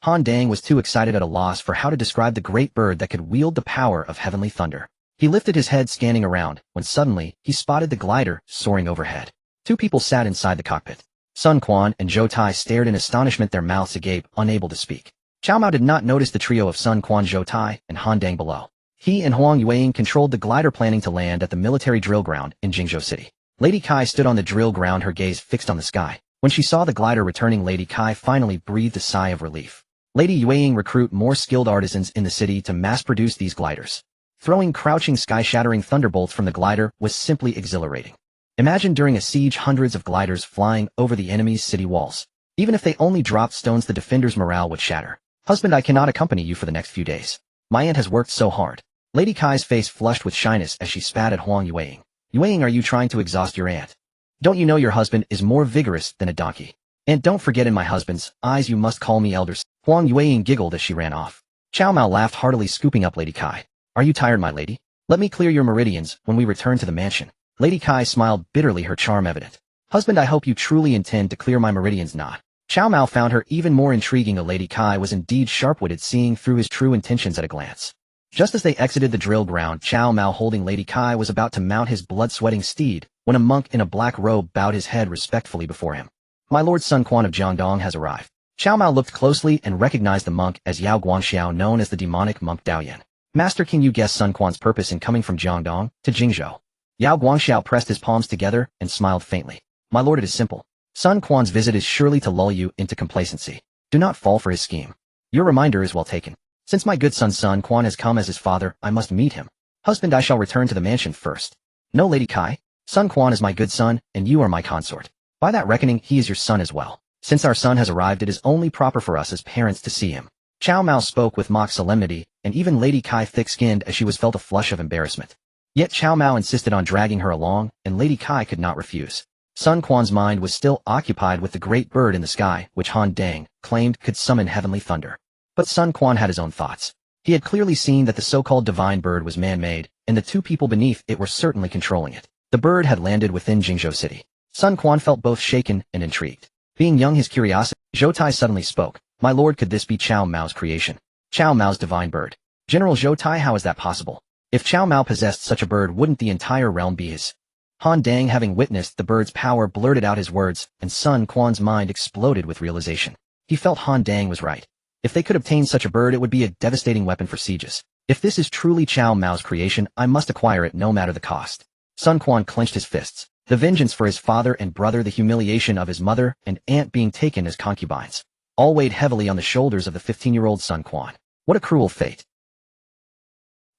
Han Dang was too excited, at a loss for how to describe the great bird that could wield the power of heavenly thunder. He lifted his head, scanning around, when suddenly he spotted the glider soaring overhead. 2 people sat inside the cockpit. Sun Quan and Zhou Tai stared in astonishment, their mouths agape, unable to speak. Cao Mao did not notice the trio of Sun Quan, Zhou Tai, and Han Dang below. He and Huang Yueying controlled the glider, planning to land at the military drill ground in Jingzhou City. Lady Kai stood on the drill ground, her gaze fixed on the sky. When she saw the glider returning, Lady Kai finally breathed a sigh of relief. Lady Yueying recruit more skilled artisans in the city to mass-produce these gliders. Throwing crouching, sky-shattering thunderbolts from the glider was simply exhilarating. Imagine during a siege hundreds of gliders flying over the enemy's city walls. Even if they only dropped stones, the defenders' morale would shatter. Husband, I cannot accompany you for the next few days. My aunt has worked so hard. Lady Kai's face flushed with shyness as she spat at Huang Yueying. Yueying, are you trying to exhaust your aunt? Don't you know your husband is more vigorous than a donkey? And don't forget, in my husband's eyes you must call me elder. Huang Yueying giggled as she ran off. Cao Mao laughed heartily, scooping up Lady Kai. Are you tired, my lady? Let me clear your meridians when we return to the mansion. Lady Kai smiled bitterly, her charm evident. Husband, I hope you truly intend to clear my meridians, not. Cao Mao found her even more intriguing. Lady Kai was indeed sharp-witted, seeing through his true intentions at a glance. Just as they exited the drill ground, Cao Mao, holding Lady Kai, was about to mount his blood-sweating steed, when a monk in a black robe bowed his head respectfully before him. My lord Sun Quan of Jiangdong has arrived. Cao Mao looked closely and recognized the monk as Yao Guangxiao, known as the demonic monk Daoyan. Master, can you guess Sun Quan's purpose in coming from Jiangdong to Jingzhou? Yao Guangxiao pressed his palms together and smiled faintly. My lord, it is simple. Sun Quan's visit is surely to lull you into complacency. Do not fall for his scheme. Your reminder is well taken. Since my good son Sun Quan has come as his father, I must meet him. Husband, I shall return to the mansion first. No, Lady Kai. Sun Quan is my good son, and you are my consort. By that reckoning, he is your son as well. Since our son has arrived, it is only proper for us as parents to see him. Cao Mao spoke with mock solemnity, and even Lady Kai thick-skinned as she was felt a flush of embarrassment. Yet Cao Mao insisted on dragging her along, and Lady Kai could not refuse. Sun Quan's mind was still occupied with the great bird in the sky, which Han Dang claimed could summon heavenly thunder. But Sun Quan had his own thoughts. He had clearly seen that the so-called divine bird was man-made, and the two people beneath it were certainly controlling it. The bird had landed within Jingzhou City. Sun Quan felt both shaken and intrigued. Being young, his curiosity, Zhou Tai suddenly spoke. My lord, could this be Cao Mao's creation? Cao Mao's divine bird. General Zhou Tai, how is that possible? If Cao Mao possessed such a bird, wouldn't the entire realm be his? Han Dang, having witnessed the bird's power, blurted out his words, and Sun Quan's mind exploded with realization. He felt Han Dang was right. If they could obtain such a bird, it would be a devastating weapon for sieges. If this is truly Cao Mao's creation, I must acquire it no matter the cost. Sun Quan clenched his fists. The vengeance for his father and brother, the humiliation of his mother and aunt being taken as concubines, all weighed heavily on the shoulders of the 15-year-old Sun Quan. What a cruel fate.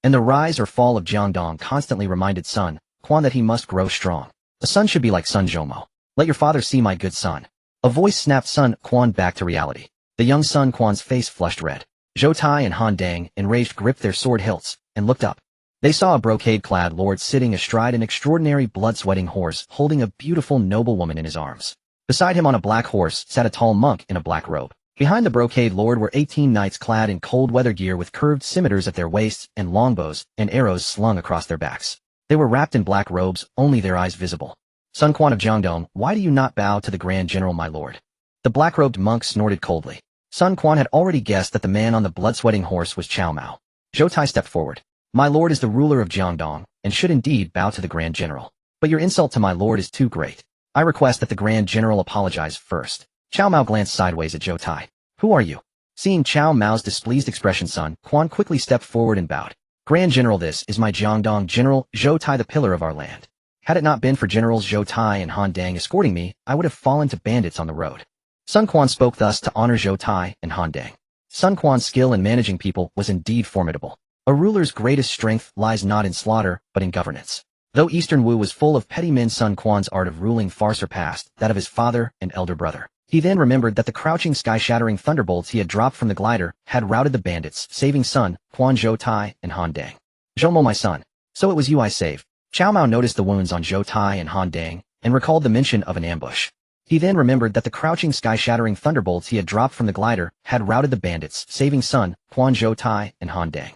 And the rise or fall of Jiangdong constantly reminded Sun Quan that he must grow strong. A son should be like Sun Zhoumo. Let your father see, my good son. A voice snapped Sun Quan back to reality. The young Sun Quan's face flushed red. Zhou Tai and Han Dang, enraged, gripped their sword hilts and looked up. They saw a brocade-clad lord sitting astride an extraordinary blood-sweating horse, holding a beautiful noblewoman in his arms. Beside him on a black horse sat a tall monk in a black robe. Behind the brocade lord were 18 knights clad in cold weather gear with curved scimitars at their waists and longbows and arrows slung across their backs. They were wrapped in black robes, only their eyes visible. Sun Quan of Jiangdong, why do you not bow to the Grand General, my lord? The black-robed monk snorted coldly. Sun Quan had already guessed that the man on the blood-sweating horse was Cao Mao. Zhou Tai stepped forward. My lord is the ruler of Jiangdong, and should indeed bow to the Grand General. But your insult to my lord is too great. I request that the Grand General apologize first. Cao Mao glanced sideways at Zhou Tai. Who are you? Seeing Cao Mao's displeased expression, Sun Quan quickly stepped forward and bowed. Grand General, this is my Jiangdong General, Zhou Tai, the pillar of our land. Had it not been for Generals Zhou Tai and Han Dang escorting me, I would have fallen to bandits on the road. Sun Quan spoke thus to honor Zhou Tai and Han Dang. Sun Quan's skill in managing people was indeed formidable. A ruler's greatest strength lies not in slaughter, but in governance. Though Eastern Wu was full of petty men, Sun Quan's art of ruling far surpassed that of his father and elder brother. He then remembered that the crouching sky-shattering thunderbolts he had dropped from the glider had routed the bandits, saving Sun Quan, Zhou Tai, and Han Dang. Zhoumo, my son. So it was you I saved. Cao Mao noticed the wounds on Zhou Tai and Han Dang, and recalled the mention of an ambush. He then remembered that the crouching sky-shattering thunderbolts he had dropped from the glider had routed the bandits, saving Sun Quan, Zhou Tai, and Han Dang.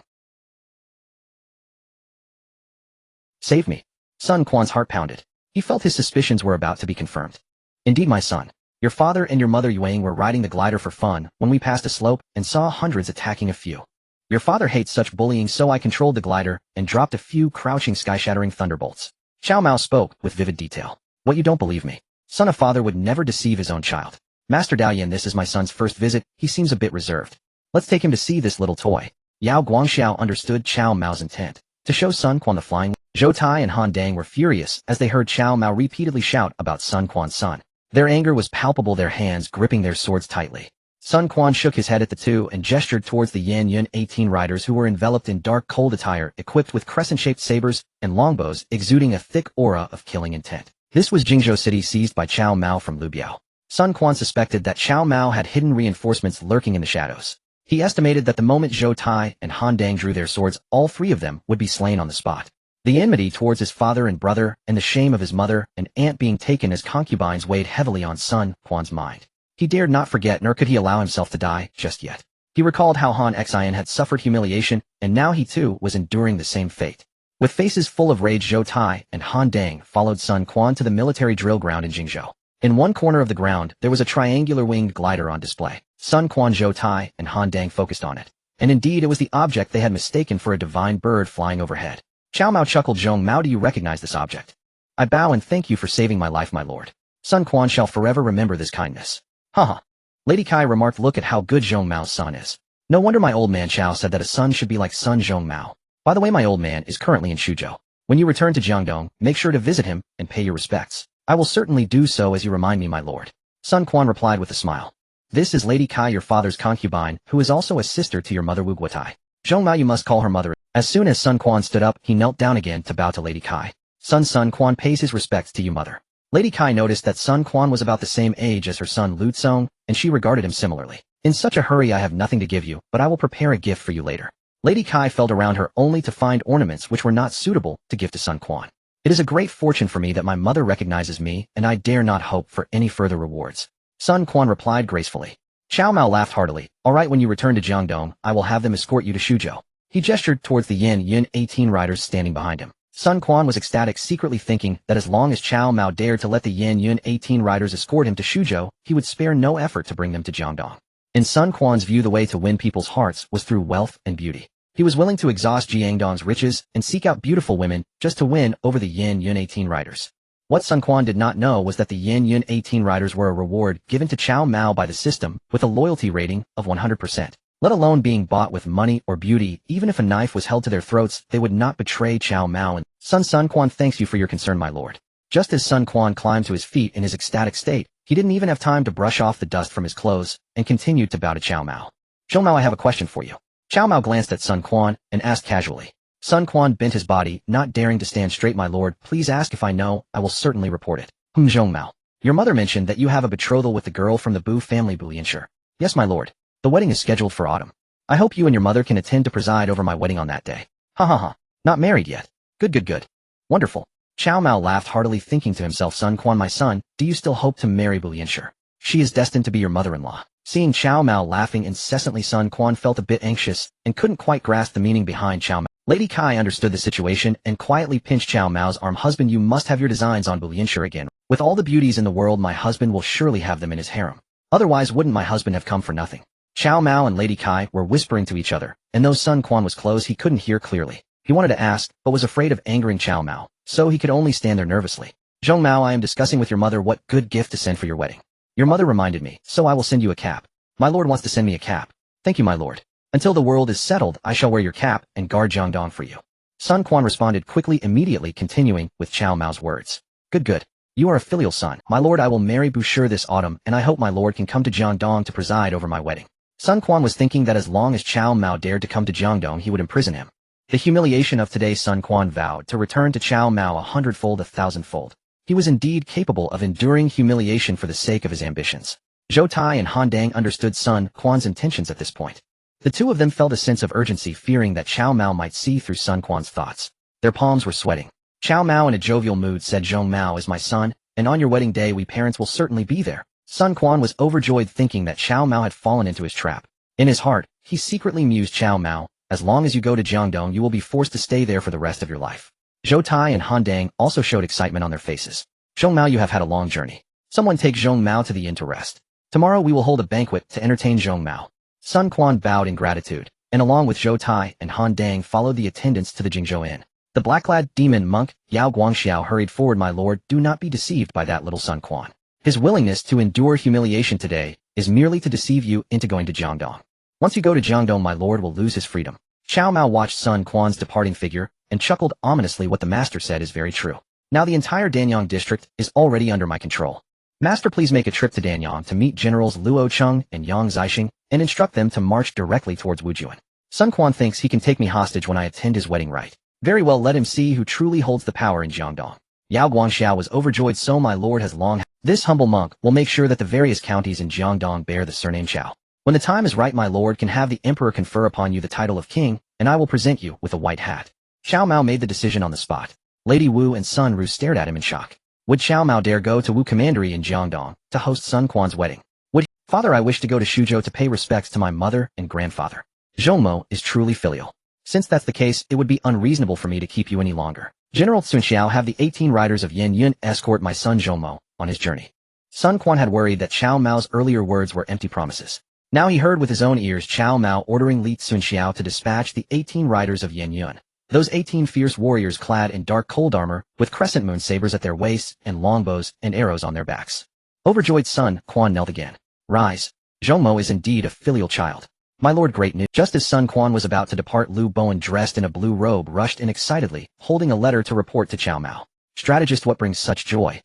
Save me. Sun Quan's heart pounded. He felt his suspicions were about to be confirmed. Indeed, my son. Your father and your mother Yuang were riding the glider for fun when we passed a slope and saw hundreds attacking a few. Your father hates such bullying, so I controlled the glider and dropped a few crouching sky-shattering thunderbolts. Cao Mao spoke with vivid detail. What, you don't believe me? Son, a father would never deceive his own child. Master Daoyan, this is my son's first visit. He seems a bit reserved. Let's take him to see this little toy. Yao Guangxiao understood Cao Mao's intent to show Sun Quan the flying. Zhou Tai and Han Dang were furious as they heard Cao Mao repeatedly shout about Sun Quan's son. Their anger was palpable, their hands gripping their swords tightly. Sun Quan shook his head at the two and gestured towards the Yan Yun 18 riders who were enveloped in dark cold attire, equipped with crescent-shaped sabers and longbows, exuding a thick aura of killing intent. This was Jingzhou City, seized by Cao Mao from Lubiao. Sun Quan suspected that Cao Mao had hidden reinforcements lurking in the shadows. He estimated that the moment Zhou Tai and Han Dang drew their swords, all three of them would be slain on the spot. The enmity towards his father and brother, and the shame of his mother and aunt being taken as concubines weighed heavily on Sun Quan's mind. He dared not forget, nor could he allow himself to die just yet. He recalled how Han Xian had suffered humiliation, and now he too was enduring the same fate. With faces full of rage, Zhou Tai and Han Dang followed Sun Quan to the military drill ground in Jingzhou. In one corner of the ground, there was a triangular winged glider on display. Sun Quan, Zhou Tai, and Han Dang focused on it. And indeed, it was the object they had mistaken for a divine bird flying overhead. Cao Mao chuckled. Zhang Mao, do you recognize this object? I bow and thank you for saving my life, my lord. Sun Quan shall forever remember this kindness. Haha. Lady Kai remarked, look at how good Zhang Mao's son is. No wonder my old man Chao said that a son should be like son Zhang Mao. By the way, my old man is currently in Shuzhou. When you return to Jiangdong, make sure to visit him and pay your respects. I will certainly do so as you remind me, my lord. Sun Quan replied with a smile. This is Lady Kai, your father's concubine, who is also a sister to your mother Wu Guotai. Zhang Mao, you must call her mother. As soon as Sun Quan stood up, he knelt down again to bow to Lady Kai. Sun Quan pays his respects to you, mother. Lady Kai noticed that Sun Quan was about the same age as her son Lu Tsong, and she regarded him similarly. In such a hurry, I have nothing to give you, but I will prepare a gift for you later. Lady Kai felt around her only to find ornaments which were not suitable to give to Sun Quan. It is a great fortune for me that my mother recognizes me, and I dare not hope for any further rewards. Sun Quan replied gracefully. Cao Mao laughed heartily. All right, when you return to Jiangdong, I will have them escort you to Shuzhou. He gestured towards the Yin 18 riders standing behind him. Sun Quan was ecstatic, secretly thinking that as long as Cao Mao dared to let the Yin 18 riders escort him to Shuzhou, he would spare no effort to bring them to Jiangdong. In Sun Quan's view, the way to win people's hearts was through wealth and beauty. He was willing to exhaust Jiangdong's riches and seek out beautiful women just to win over the Yin 18 riders. What Sun Quan did not know was that the Yin 18 riders were a reward given to Cao Mao by the system with a loyalty rating of 100%. Let alone being bought with money or beauty, even if a knife was held to their throats, they would not betray Cao Mao. And Sun Quan thanks you for your concern, my lord. Just as Sun Quan climbed to his feet in his ecstatic state, he didn't even have time to brush off the dust from his clothes and continued to bow to Cao Mao. Zhou Mao, I have a question for you. Cao Mao glanced at Sun Quan and asked casually. Sun Quan bent his body, not daring to stand straight. My lord, please ask. If I know, I will certainly report it. Zhou Mao. Your mother mentioned that you have a betrothal with the girl from the Bu family, Bu Lianshi. Yes, my lord. The wedding is scheduled for autumn. I hope you and your mother can attend to preside over my wedding on that day. Ha ha ha. Not married yet. Good. Wonderful. Cao Mao laughed heartily, thinking to himself, Sun Quan, my son, do you still hope to marry Bu Lianshi? She is destined to be your mother-in-law. Seeing Cao Mao laughing incessantly, Sun Quan felt a bit anxious and couldn't quite grasp the meaning behind Cao Mao. Lady Kai understood the situation and quietly pinched Cao Mao's arm. Husband, you must have your designs on Bu Lianshi again. With all the beauties in the world, my husband will surely have them in his harem. Otherwise, wouldn't my husband have come for nothing? Cao Mao and Lady Kai were whispering to each other, and though Sun Quan was close, he couldn't hear clearly. He wanted to ask, but was afraid of angering Cao Mao, so he could only stand there nervously. Zhang Mao, I am discussing with your mother what good gift to send for your wedding. Your mother reminded me, so I will send you a cap. My lord wants to send me a cap. Thank you, my lord. Until the world is settled, I shall wear your cap and guard Jiangdong for you. Sun Quan responded quickly, immediately continuing with Cao Mao's words. Good. You are a filial son. My lord, I will marry Boucher this autumn, and I hope my lord can come to Jiangdong to preside over my wedding. Sun Quan was thinking that as long as Cao Mao dared to come to Jiangdong, he would imprison him. The humiliation of today, Sun Quan vowed to return to Cao Mao 100-fold, 1,000-fold. He was indeed capable of enduring humiliation for the sake of his ambitions. Zhou Tai and Han Dang understood Sun Quan's intentions at this point. The two of them felt a sense of urgency, fearing that Cao Mao might see through Sun Quan's thoughts. Their palms were sweating. Cao Mao, in a jovial mood, said, Zhang Mao is my son, and on your wedding day we parents will certainly be there. Sun Quan was overjoyed, thinking that Cao Mao had fallen into his trap. In his heart, he secretly mused, Cao Mao, as long as you go to Jiangdong, you will be forced to stay there for the rest of your life. Zhou Tai and Han Dang also showed excitement on their faces. Zhang Mao, you have had a long journey. Someone take Zhang Mao to the inn to rest. Tomorrow we will hold a banquet to entertain Zhang Mao. Sun Quan bowed in gratitude, and along with Zhou Tai and Han Dang followed the attendants to the Jingzhou inn. The black-clad demon monk, Yao Guangxiao, hurried forward. My lord, do not be deceived by that little Sun Quan. His willingness to endure humiliation today is merely to deceive you into going to Jiangdong. Once you go to Jiangdong, my lord will lose his freedom. Cao Mao watched Sun Quan's departing figure and chuckled ominously. What the master said is very true. Now the entire Danyang district is already under my control. Master, please make a trip to Danyang to meet Generals Luo Cheng and Yang Zixing and instruct them to march directly towards Wujuan. Sun Quan thinks he can take me hostage when I attend his wedding rite. Very well, let him see who truly holds the power in Jiangdong. Yao Guangxiao was overjoyed. So my lord has long. This humble monk will make sure that the various counties in Jiangdong bear the surname Cao. When the time is right, my lord can have the emperor confer upon you the title of king, and I will present you with a white hat. Cao Mao made the decision on the spot. Lady Wu and Sun Ru stared at him in shock. Would Cao Mao dare go to Wu Commandery in Jiangdong to host Sun Quan's wedding? Would Father, I wish to go to Shuzhou to pay respects to my mother and grandfather. Zhang Mo is truly filial. Since that's the case, it would be unreasonable for me to keep you any longer. General Li Cunxiao, have the 18 riders of Yan Yun escort my son Zhang Mo on his journey. Sun Quan had worried that Cao Mao's earlier words were empty promises. Now he heard with his own ears Cao Mao ordering Li Cunxiao to dispatch the 18 riders of Yan Yun. Those 18 fierce warriors clad in dark cold armor, with crescent moon sabers at their waists and longbows and arrows on their backs. Overjoyed Sun Quan knelt again. Rise. Zhang Mo is indeed a filial child. My lord great news. Just as Sun Quan was about to depart, Lu Bowen dressed in a blue robe rushed in excitedly, holding a letter to report to Cao Mao. Strategist, what brings such joy?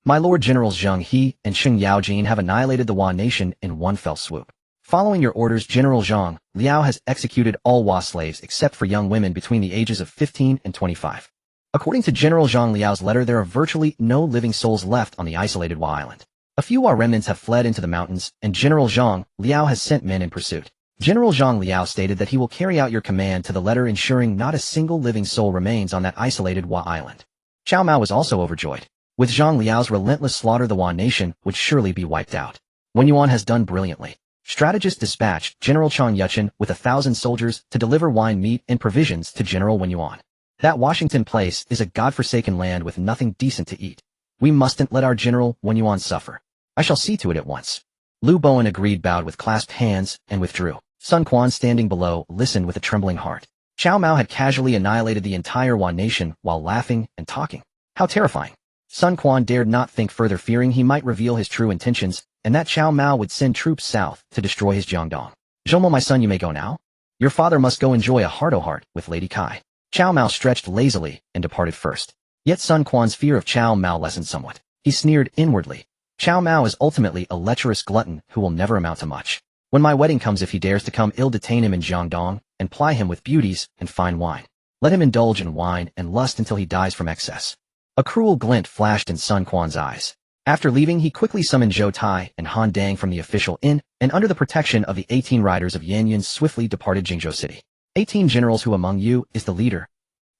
My lord generals Zheng He and Sheng Yaojin have annihilated the Hua nation in one fell swoop. Following your orders, General Zhang, Liao has executed all Hua slaves except for young women between the ages of 15 and 25. According to General Zhang Liao's letter, there are virtually no living souls left on the isolated Hua island. A few Hua remnants have fled into the mountains, and General Zhang Liao has sent men in pursuit. General Zhang Liao stated that he will carry out your command to the letter, ensuring not a single living soul remains on that isolated Hua island. Cao Mao was also overjoyed. With Zhang Liao's relentless slaughter, the Hua nation would surely be wiped out. Wen Yuan has done brilliantly. Strategist dispatched General Chang Yuchen with 1,000 soldiers to deliver wine, meat, and provisions to General Wen Yuan. That Washington place is a godforsaken land with nothing decent to eat. We mustn't let our General Wen Yuan suffer. I shall see to it at once. Lu Bowen agreed, bowed with clasped hands, and withdrew. Sun Quan, standing below, listened with a trembling heart. Cao Mao had casually annihilated the entire Hua nation while laughing and talking. How terrifying. Sun Quan dared not think further, fearing he might reveal his true intentions, and that Cao Mao would send troops south to destroy his Jiangdong. Zhang Mo, my son, you may go now. Your father must go enjoy a heart-to-heart with Lady Kai. Cao Mao stretched lazily and departed first. Yet Sun Quan's fear of Cao Mao lessened somewhat. He sneered inwardly. Cao Mao is ultimately a lecherous glutton who will never amount to much. When my wedding comes, if he dares to come, I'll detain him in Jiangdong and ply him with beauties and fine wine. Let him indulge in wine and lust until he dies from excess. A cruel glint flashed in Sun Quan's eyes. After leaving, he quickly summoned Zhou Tai and Han Dang from the official inn, and under the protection of the 18 riders of Yan Yun swiftly departed Jingzhou City. 18 generals, who among you is the leader?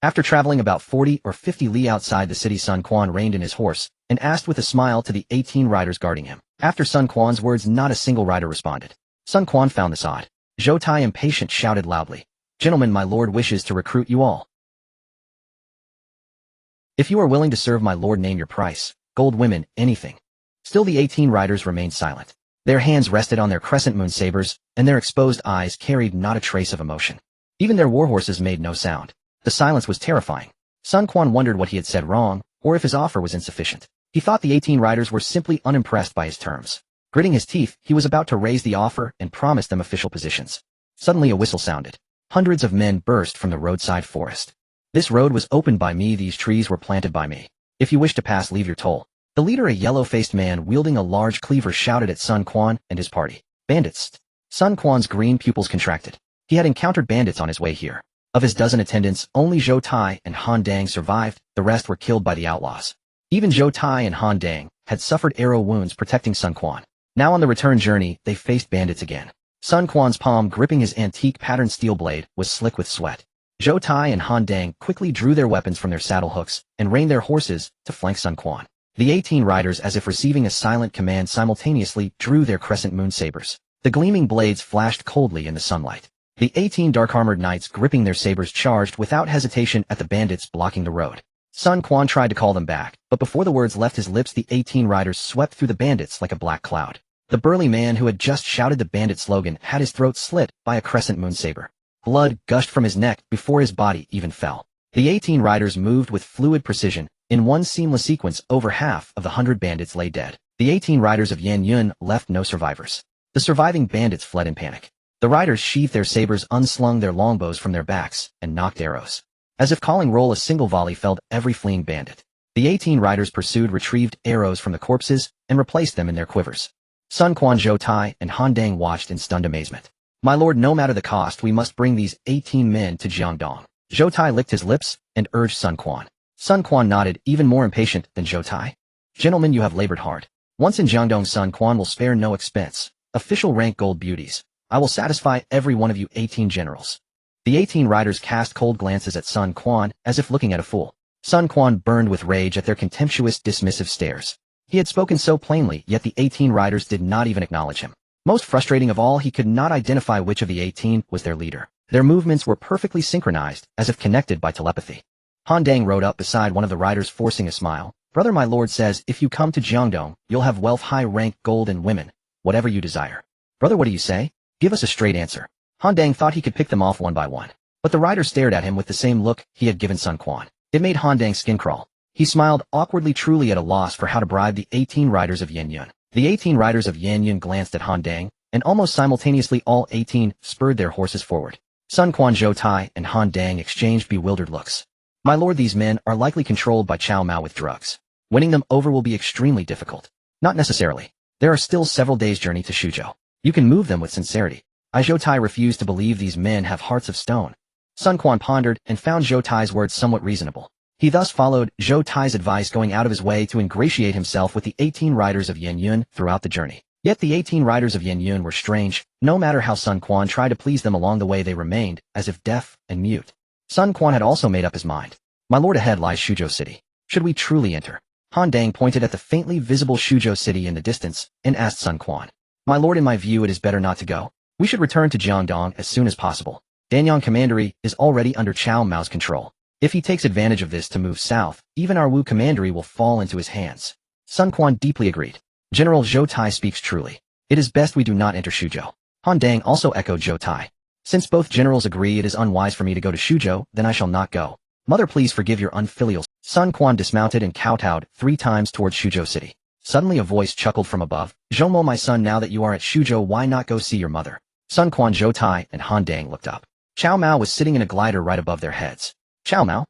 After traveling about 40 or 50 li outside the city, Sun Quan reined in his horse and asked with a smile to the 18 riders guarding him. After Sun Quan's words, not a single rider responded. Sun Quan found this odd. Zhou Tai, impatient, shouted loudly, "Gentlemen, my lord wishes to recruit you all. If you are willing to serve my lord, name your price. Gold, women, anything." Still the 18 riders remained silent. Their hands rested on their crescent moon sabers, and their exposed eyes carried not a trace of emotion. Even their warhorses made no sound. The silence was terrifying. Sun Quan wondered what he had said wrong, or if his offer was insufficient. He thought the 18 riders were simply unimpressed by his terms. Gritting his teeth, he was about to raise the offer and promise them official positions. Suddenly a whistle sounded. Hundreds of men burst from the roadside forest. This road was opened by me, these trees were planted by me. If you wish to pass, leave your toll. The leader, a yellow-faced man wielding a large cleaver, shouted at Sun Quan and his party. Bandits. Sun Quan's green pupils contracted. He had encountered bandits on his way here. Of his dozen attendants, only Zhou Tai and Han Dang survived, the rest were killed by the outlaws. Even Zhou Tai and Han Dang had suffered arrow wounds protecting Sun Quan. Now on the return journey, they faced bandits again. Sun Quan's palm, gripping his antique patterned steel blade, was slick with sweat. Zhou Tai and Han Dang quickly drew their weapons from their saddle hooks and reined their horses to flank Sun Quan. The 18 riders, as if receiving a silent command, simultaneously drew their crescent moon sabers. The gleaming blades flashed coldly in the sunlight. The 18 dark-armored knights, gripping their sabers, charged without hesitation at the bandits blocking the road. Sun Quan tried to call them back, but before the words left his lips, the 18 riders swept through the bandits like a black cloud. The burly man who had just shouted the bandit slogan had his throat slit by a crescent moon saber. Blood gushed from his neck before his body even fell. The 18 riders moved with fluid precision. In one seamless sequence, over half of the 100 bandits lay dead. The 18 riders of Yan Yun left no survivors. The surviving bandits fled in panic. The riders sheathed their sabers, unslung their longbows from their backs, and knocked arrows. As if calling roll, a single volley felled every fleeing bandit. The 18 riders pursued, retrieved arrows from the corpses, and replaced them in their quivers. Sun Quan, Zhou Tai, and Han Dang watched in stunned amazement. My lord, no matter the cost, we must bring these 18 men to Jiangdong. Zhou Tai licked his lips and urged Sun Quan. Sun Quan nodded, even more impatient than Zhou Tai. Gentlemen, you have labored hard. Once in Jiangdong, Sun Quan will spare no expense. Official rank, gold, beauties. I will satisfy every one of you 18 generals. The 18 riders cast cold glances at Sun Quan, as if looking at a fool. Sun Quan burned with rage at their contemptuous, dismissive stares. He had spoken so plainly, yet the 18 riders did not even acknowledge him. Most frustrating of all, he could not identify which of the 18 was their leader. Their movements were perfectly synchronized, as if connected by telepathy. Han Dang rode up beside one of the riders, forcing a smile. Brother, my lord says if you come to Jiangdong, you'll have wealth, high rank, gold, and women, whatever you desire. Brother, what do you say? Give us a straight answer. Han Dang thought he could pick them off one by one. But the rider stared at him with the same look he had given Sun Quan. It made Han Dang's skin crawl. He smiled awkwardly, truly at a loss for how to bribe the 18 riders of Yanyun. The 18 riders of Yanyun glanced at Han Dang, and almost simultaneously all 18 spurred their horses forward. Sun Quan, Zhou Tai, and Han Dang exchanged bewildered looks. My lord, these men are likely controlled by Cao Mao with drugs. Winning them over will be extremely difficult. Not necessarily. There are still several days' journey to Shuzhou. You can move them with sincerity. Zhou Tai refused to believe these men have hearts of stone. Sun Quan pondered and found Zhou Tai's words somewhat reasonable. He thus followed Zhou Tai's advice, going out of his way to ingratiate himself with the 18 riders of Yanyun throughout the journey. Yet the 18 riders of Yanyun were strange. No matter how Sun Quan tried to please them along the way, they remained as if deaf and mute. Sun Quan had also made up his mind. My lord, ahead lies Shuzhou City. Should we truly enter? Han Dang pointed at the faintly visible Shuzhou City in the distance and asked Sun Quan. My lord, in my view it is better not to go. We should return to Jiangdong as soon as possible. Danyang Commandery is already under Cao Mao's control. If he takes advantage of this to move south, even our Wu Commandery will fall into his hands. Sun Quan deeply agreed. General Zhou Tai speaks truly. It is best we do not enter Shuzhou. Han Dang also echoed Zhou Tai. Since both generals agree it is unwise for me to go to Shuzhou, then I shall not go. Mother, please forgive your unfilial. Sun Quan dismounted and kowtowed 3 times towards Shuzhou City. Suddenly a voice chuckled from above. Zhou, my son, now that you are at Shuzhou, why not go see your mother? Sun Quan, Zhou Tai, and Han Dang looked up. Cao Mao was sitting in a glider right above their heads. Cao Mao?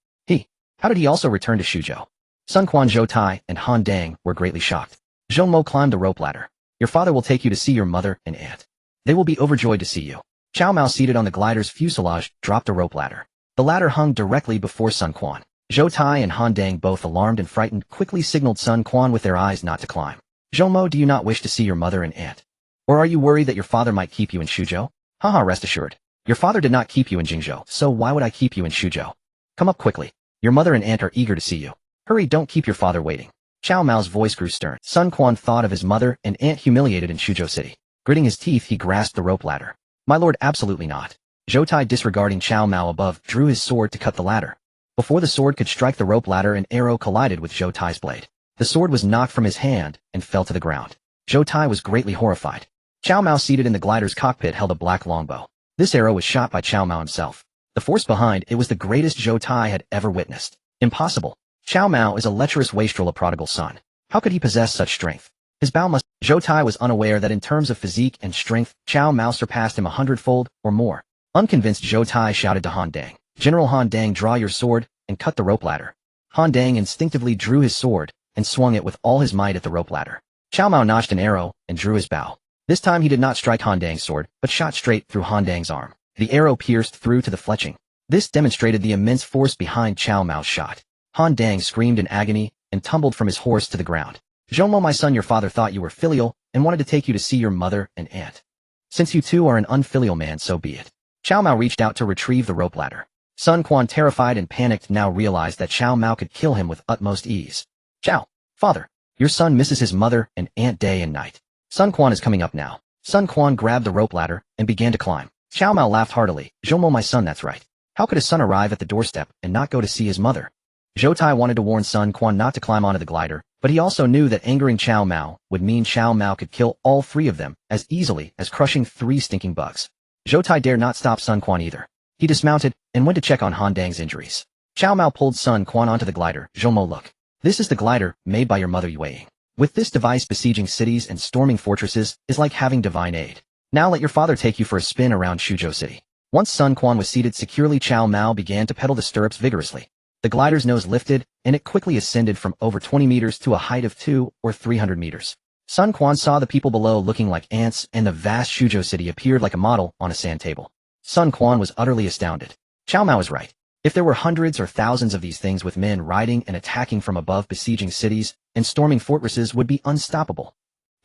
How did he also return to Shuzhou? Sun Quan, Zhou Tai, and Han Dang were greatly shocked. Zhou Mo climbed the rope ladder. Your father will take you to see your mother and aunt. They will be overjoyed to see you. Cao Mao, seated on the glider's fuselage, dropped a rope ladder. The ladder hung directly before Sun Quan. Zhou Tai and Han Dang, both alarmed and frightened, quickly signaled Sun Quan with their eyes not to climb. Zhou Mo, do you not wish to see your mother and aunt? Or are you worried that your father might keep you in Shuzhou? Haha, rest assured. Your father did not keep you in Jingzhou, so why would I keep you in Shuzhou? Come up quickly. Your mother and aunt are eager to see you. Hurry, don't keep your father waiting. Cao Mao's voice grew stern. Sun Quan thought of his mother and aunt humiliated in Shuzhou City. Gritting his teeth, he grasped the rope ladder. My lord, absolutely not. Zhou Tai, disregarding Cao Mao above, drew his sword to cut the ladder. Before the sword could strike the rope ladder, an arrow collided with Zhou Tai's blade. The sword was knocked from his hand and fell to the ground. Zhou Tai was greatly horrified. Cao Mao, seated in the glider's cockpit, held a black longbow. This arrow was shot by Cao Mao himself. The force behind it was the greatest Zhou Tai had ever witnessed. Impossible. Cao Mao is a lecherous wastrel, a prodigal son. How could he possess such strength? His bow must... Zhou Tai was unaware that in terms of physique and strength, Cao Mao surpassed him 100-fold or more. Unconvinced, Zhou Tai shouted to Han Dang. General Han Dang, draw your sword and cut the rope ladder. Han Dang instinctively drew his sword and swung it with all his might at the rope ladder. Cao Mao notched an arrow and drew his bow. This time he did not strike Han Dang's sword, but shot straight through Han Dang's arm. The arrow pierced through to the fletching. This demonstrated the immense force behind Cao Mao's shot. Han Dang screamed in agony and tumbled from his horse to the ground. Zhou Mo, my son, your father thought you were filial and wanted to take you to see your mother and aunt. Since you two are an unfilial man, so be it. Cao Mao reached out to retrieve the rope ladder. Sun Quan, terrified and panicked, now realized that Cao Mao could kill him with utmost ease. Cao, father, your son misses his mother and aunt day and night. Sun Quan is coming up now. Sun Quan grabbed the rope ladder and began to climb. Cao Mao laughed heartily. Zhou Mo, my son, that's right. How could his son arrive at the doorstep and not go to see his mother? Zhou Tai wanted to warn Sun Quan not to climb onto the glider, but he also knew that angering Cao Mao would mean Cao Mao could kill all 3 of them as easily as crushing 3 stinking bugs. Zhou Tai dared not stop Sun Quan either. He dismounted and went to check on Han Dang's injuries. Cao Mao pulled Sun Quan onto the glider. Zhou Mo, look. This is the glider made by your mother Yue Ying. With this device, besieging cities and storming fortresses is like having divine aid. Now let your father take you for a spin around Shuzhou City. Once Sun Quan was seated securely, Cao Mao began to pedal the stirrups vigorously. The glider's nose lifted, and it quickly ascended from over 20 meters to a height of 200 or 300 meters. Sun Quan saw the people below looking like ants, and the vast Shuzhou City appeared like a model on a sand table. Sun Quan was utterly astounded. Cao Mao was right. If there were hundreds or thousands of these things with men riding and attacking from above, besieging cities and storming fortresses would be unstoppable.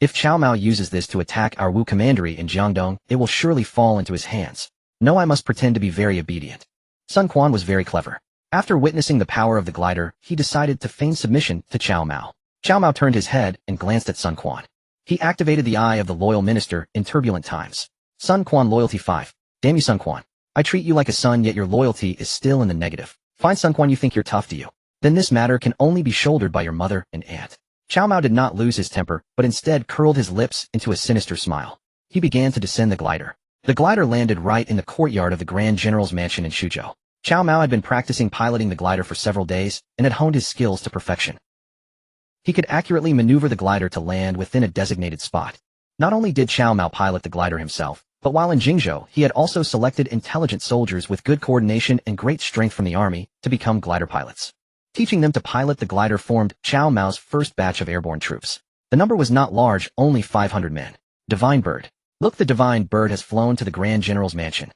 If Cao Mao uses this to attack our Wu Commandery in Jiangdong, it will surely fall into his hands. No, I must pretend to be very obedient. Sun Quan was very clever. After witnessing the power of the glider, he decided to feign submission to Cao Mao. Cao Mao turned his head and glanced at Sun Quan. He activated the eye of the loyal minister in turbulent times. Sun Quan Loyalty 5. Damn you Sun Quan. I treat you like a son yet your loyalty is still in the negative. Fine Sun Quan, you think you're tough, do you? Then this matter can only be shouldered by your mother and aunt. Cao Mao did not lose his temper, but instead curled his lips into a sinister smile. He began to descend the glider. The glider landed right in the courtyard of the Grand General's mansion in Suzhou. Cao Mao had been practicing piloting the glider for several days and had honed his skills to perfection. He could accurately maneuver the glider to land within a designated spot. Not only did Cao Mao pilot the glider himself, but while in Jingzhou, he had also selected intelligent soldiers with good coordination and great strength from the army to become glider pilots. Teaching them to pilot the glider formed Cao Mao's first batch of airborne troops. The number was not large, only 500 men. Divine Bird. Look, the Divine Bird has flown to the Grand General's mansion.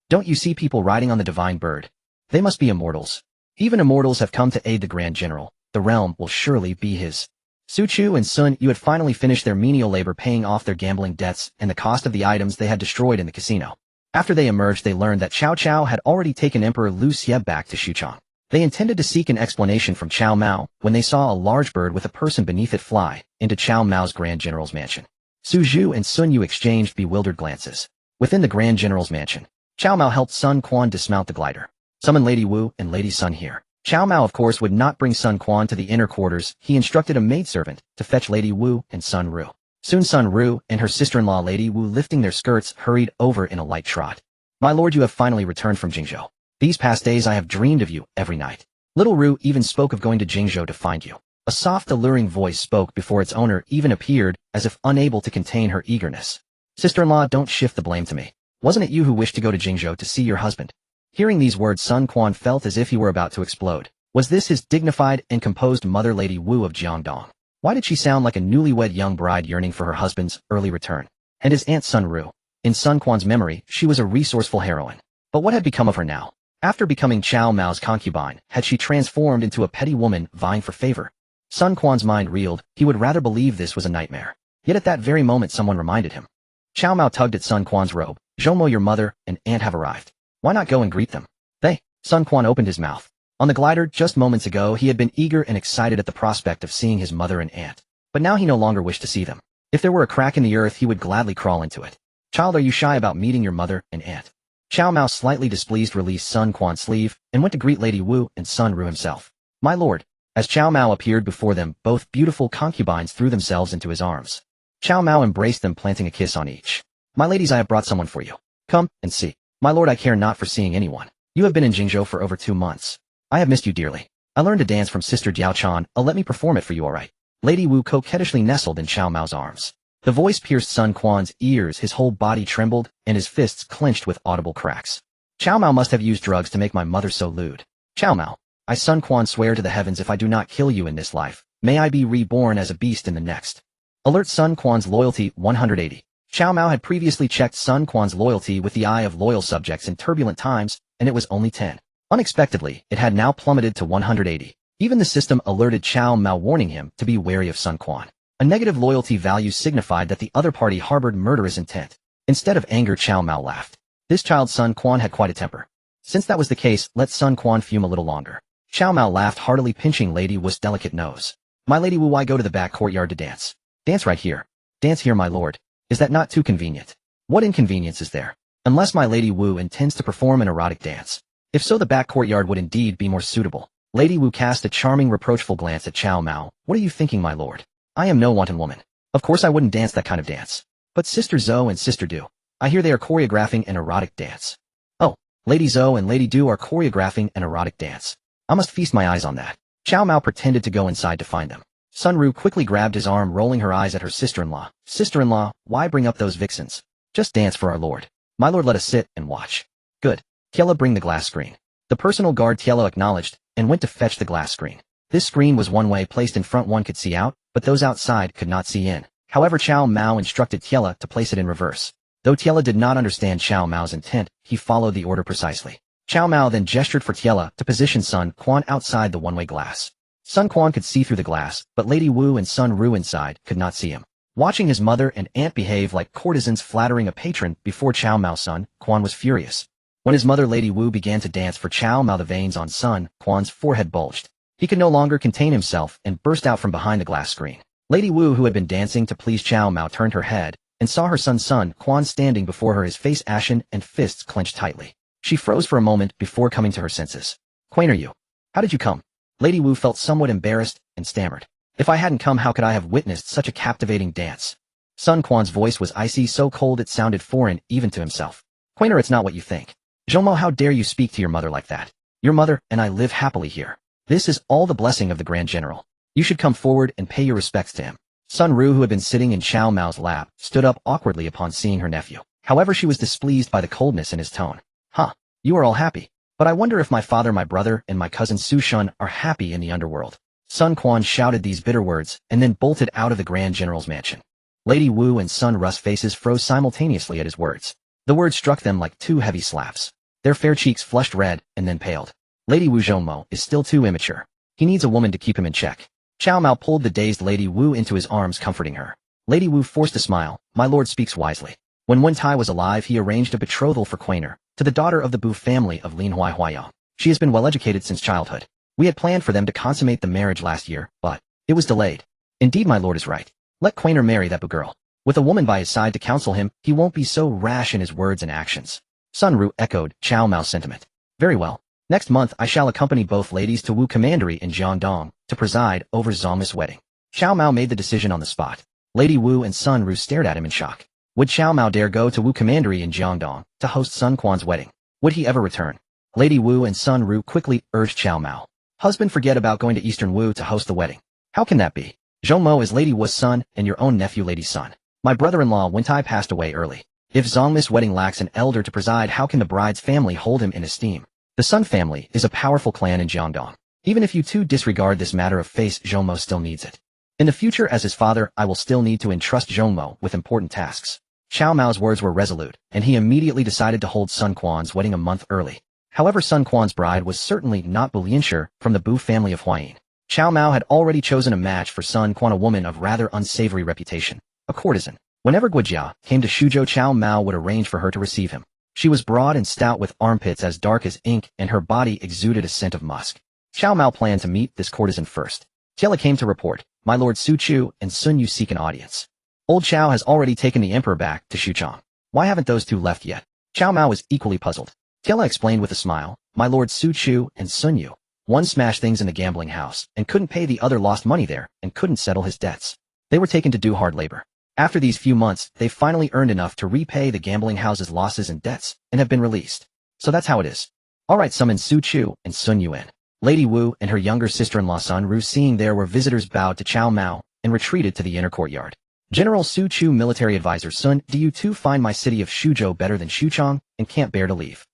Don't you see people riding on the Divine Bird? They must be immortals. Even immortals have come to aid the Grand General. The realm will surely be his. Su Chu and Sun Yu had finally finished their menial labor paying off their gambling debts and the cost of the items they had destroyed in the casino. After they emerged, they learned that Cao Cao had already taken Emperor Lu Xie back to Xuchang. They intended to seek an explanation from Cao Mao when they saw a large bird with a person beneath it fly into Cao Mao's Grand General's mansion. Su Zhu and Sun Yu exchanged bewildered glances. Within the Grand General's mansion, Cao Mao helped Sun Quan dismount the glider. Summon Lady Wu and Lady Sun here. Cao Mao, of course, would not bring Sun Quan to the inner quarters. He instructed a maidservant to fetch Lady Wu and Sun Ru. Soon Sun Ru and her sister-in-law Lady Wu, lifting their skirts, hurried over in a light trot. My lord, you have finally returned from Jingzhou. These past days I have dreamed of you every night. Little Ru even spoke of going to Jingzhou to find you. A soft, alluring voice spoke before its owner even appeared, as if unable to contain her eagerness. Sister-in-law, don't shift the blame to me. Wasn't it you who wished to go to Jingzhou to see your husband? Hearing these words, Sun Quan felt as if he were about to explode. Was this his dignified and composed mother, Lady Wu of Jiangdong? Why did she sound like a newlywed young bride yearning for her husband's early return? And his aunt Sun Ru. In Sun Quan's memory, she was a resourceful heroine. But what had become of her now? After becoming Cao Mao's concubine, had she transformed into a petty woman vying for favor? Sun Quan's mind reeled. He would rather believe this was a nightmare. Yet at that very moment someone reminded him. Cao Mao tugged at Sun Quan's robe. Zhongmo, your mother and aunt have arrived. Why not go and greet them? They. Sun Quan opened his mouth. On the glider, just moments ago, he had been eager and excited at the prospect of seeing his mother and aunt. But now he no longer wished to see them. If there were a crack in the earth, he would gladly crawl into it. Child, are you shy about meeting your mother and aunt? Cao Mao, slightly displeased, released Sun Quan's sleeve and went to greet Lady Wu and Sun Ru himself. My lord. As Cao Mao appeared before them, both beautiful concubines threw themselves into his arms. Cao Mao embraced them, planting a kiss on each. My ladies, I have brought someone for you. Come and see. My lord, I care not for seeing anyone. You have been in Jingzhou for over 2 months. I have missed you dearly. I learned a dance from Sister Diao Chan. Let me perform it for you, all right? Lady Wu coquettishly nestled in Cao Mao's arms. The voice pierced Sun Quan's ears, his whole body trembled, and his fists clenched with audible cracks. Cao Mao must have used drugs to make my mother so lewd. Cao Mao, I Sun Quan swear to the heavens, if I do not kill you in this life, may I be reborn as a beast in the next. Alert Sun Quan's loyalty 180. Cao Mao had previously checked Sun Quan's loyalty with the eye of loyal subjects in turbulent times, and it was only 10. Unexpectedly, it had now plummeted to 180. Even the system alerted Cao Mao, warning him to be wary of Sun Quan. A negative loyalty value signified that the other party harbored murderous intent. Instead of anger, Cao Mao laughed. This child Sun Quan had quite a temper. Since that was the case, let Sun Quan fume a little longer. Cao Mao laughed heartily, pinching Lady Wu's delicate nose. My Lady Wu, why go to the back courtyard to dance? Dance right here. Dance here, my lord. Is that not too convenient? What inconvenience is there? Unless my Lady Wu intends to perform an erotic dance. If so, the back courtyard would indeed be more suitable. Lady Wu cast a charming, reproachful glance at Cao Mao. What are you thinking, my lord? I am no wanton woman. Of course I wouldn't dance that kind of dance. But Sister Zou and Sister Du, I hear they are choreographing an erotic dance. Oh, Lady Zou and Lady Du are choreographing an erotic dance. I must feast my eyes on that. Cao Mao pretended to go inside to find them. Sun Ru quickly grabbed his arm, rolling her eyes at her sister-in-law. Sister-in-law, why bring up those vixens? Just dance for our lord. My lord, let us sit and watch. Good. Tiela, bring the glass screen. The personal guard Tiela acknowledged and went to fetch the glass screen. This screen was one way, placed in front one could see out, but those outside could not see in. However, Cao Mao instructed Tiela to place it in reverse. Though Tiela did not understand Cao Mao's intent, he followed the order precisely. Cao Mao then gestured for Tiela to position Sun Quan outside the one-way glass. Sun Quan could see through the glass, but Lady Wu and Sun Ru inside could not see him. Watching his mother and aunt behave like courtesans flattering a patron before Cao Mao, Sun Quan was furious. When his mother Lady Wu began to dance for Cao Mao, the veins on Sun Quan's forehead bulged. He could no longer contain himself and burst out from behind the glass screen. Lady Wu, who had been dancing to please Cao Mao, turned her head and saw her son Sun Quan standing before her, his face ashen and fists clenched tightly. She froze for a moment before coming to her senses. "Quain, are you? How did you come?" Lady Wu felt somewhat embarrassed and stammered. "If I hadn't come, how could I have witnessed such a captivating dance?" Sun Quan's voice was icy, so cold it sounded foreign even to himself. "Quainer, it's not what you think. Zhang Mo, how dare you speak to your mother like that? Your mother and I live happily here. This is all the blessing of the Grand General. You should come forward and pay your respects to him." Sun Ru, who had been sitting in Cao Mao's lap, stood up awkwardly upon seeing her nephew. However, she was displeased by the coldness in his tone. "Huh, you are all happy. But I wonder if my father, my brother, and my cousin Su Shun are happy in the underworld." Sun Quan shouted these bitter words and then bolted out of the Grand General's mansion. Lady Wu and Sun Ru's faces froze simultaneously at his words. The words struck them like two heavy slaps. Their fair cheeks flushed red and then paled. Lady Wu Zhongmo is still too immature. He needs a woman to keep him in check. Cao Mao pulled the dazed Lady Wu into his arms, comforting her. Lady Wu forced a smile. "My lord speaks wisely. When Wen Tai was alive, he arranged a betrothal for Quainer to the daughter of the Bu family of Lin Huaiyang. She has been well educated since childhood. We had planned for them to consummate the marriage last year, but it was delayed. Indeed, my lord is right. Let Quainer marry that Bu girl. With a woman by his side to counsel him, he won't be so rash in his words and actions." Sun Ru echoed Cao Mao's sentiment. "Very well. Next month I shall accompany both ladies to Wu Commandery in Jiangdong to preside over Zhong's wedding." Cao Mao made the decision on the spot. Lady Wu and Sun Ru stared at him in shock. Would Cao Mao dare go to Wu Commandery in Jiangdong to host Sun Quan's wedding? Would he ever return? Lady Wu and Sun Ru quickly urged Cao Mao. "Husband, forget about going to Eastern Wu to host the wedding. How can that be? Zhong Mo is Lady Wu's son and your own nephew Lady's son. My brother-in-law Wen Tai passed away early. If Zhong's wedding lacks an elder to preside, how can the bride's family hold him in esteem? The Sun family is a powerful clan in Jiangdong. Even if you two disregard this matter of face, Zhong Mo still needs it. In the future, as his father, I will still need to entrust Zhong Mo with important tasks." Cao Mao's words were resolute, and he immediately decided to hold Sun Quan's wedding a month early. However, Sun Quan's bride was certainly not Bu Lianshi from the Bu family of Huayin. Cao Mao had already chosen a match for Sun Quan, a woman of rather unsavory reputation, a courtesan. Whenever Guojia came to Shuzhou, Cao Mao would arrange for her to receive him. She was broad and stout with armpits as dark as ink, and her body exuded a scent of musk. Cao Mao planned to meet this courtesan first. Tiela came to report, "My lord Su Chu and Sun Yu seek an audience." Old Cao has already taken the emperor back to Xuchang. Why haven't those two left yet? Cao Mao was equally puzzled. Tiela explained with a smile, "My lord Su Chu and Sun Yu. One smashed things in the gambling house and couldn't pay, the other lost money there and couldn't settle his debts. They were taken to do hard labor. After these few months, they finally earned enough to repay the gambling house's losses and debts and have been released. So that's how it is." "All right, summon Su Chu and Sun Yu in." Lady Wu and her younger sister-in-law Sun Ru, seeing there were visitors, bowed to Cao Mao and retreated to the inner courtyard. "General Su Chu, military advisor Sun, do you two find my city of Shuzhou better than Xuchang and can't bear to leave?"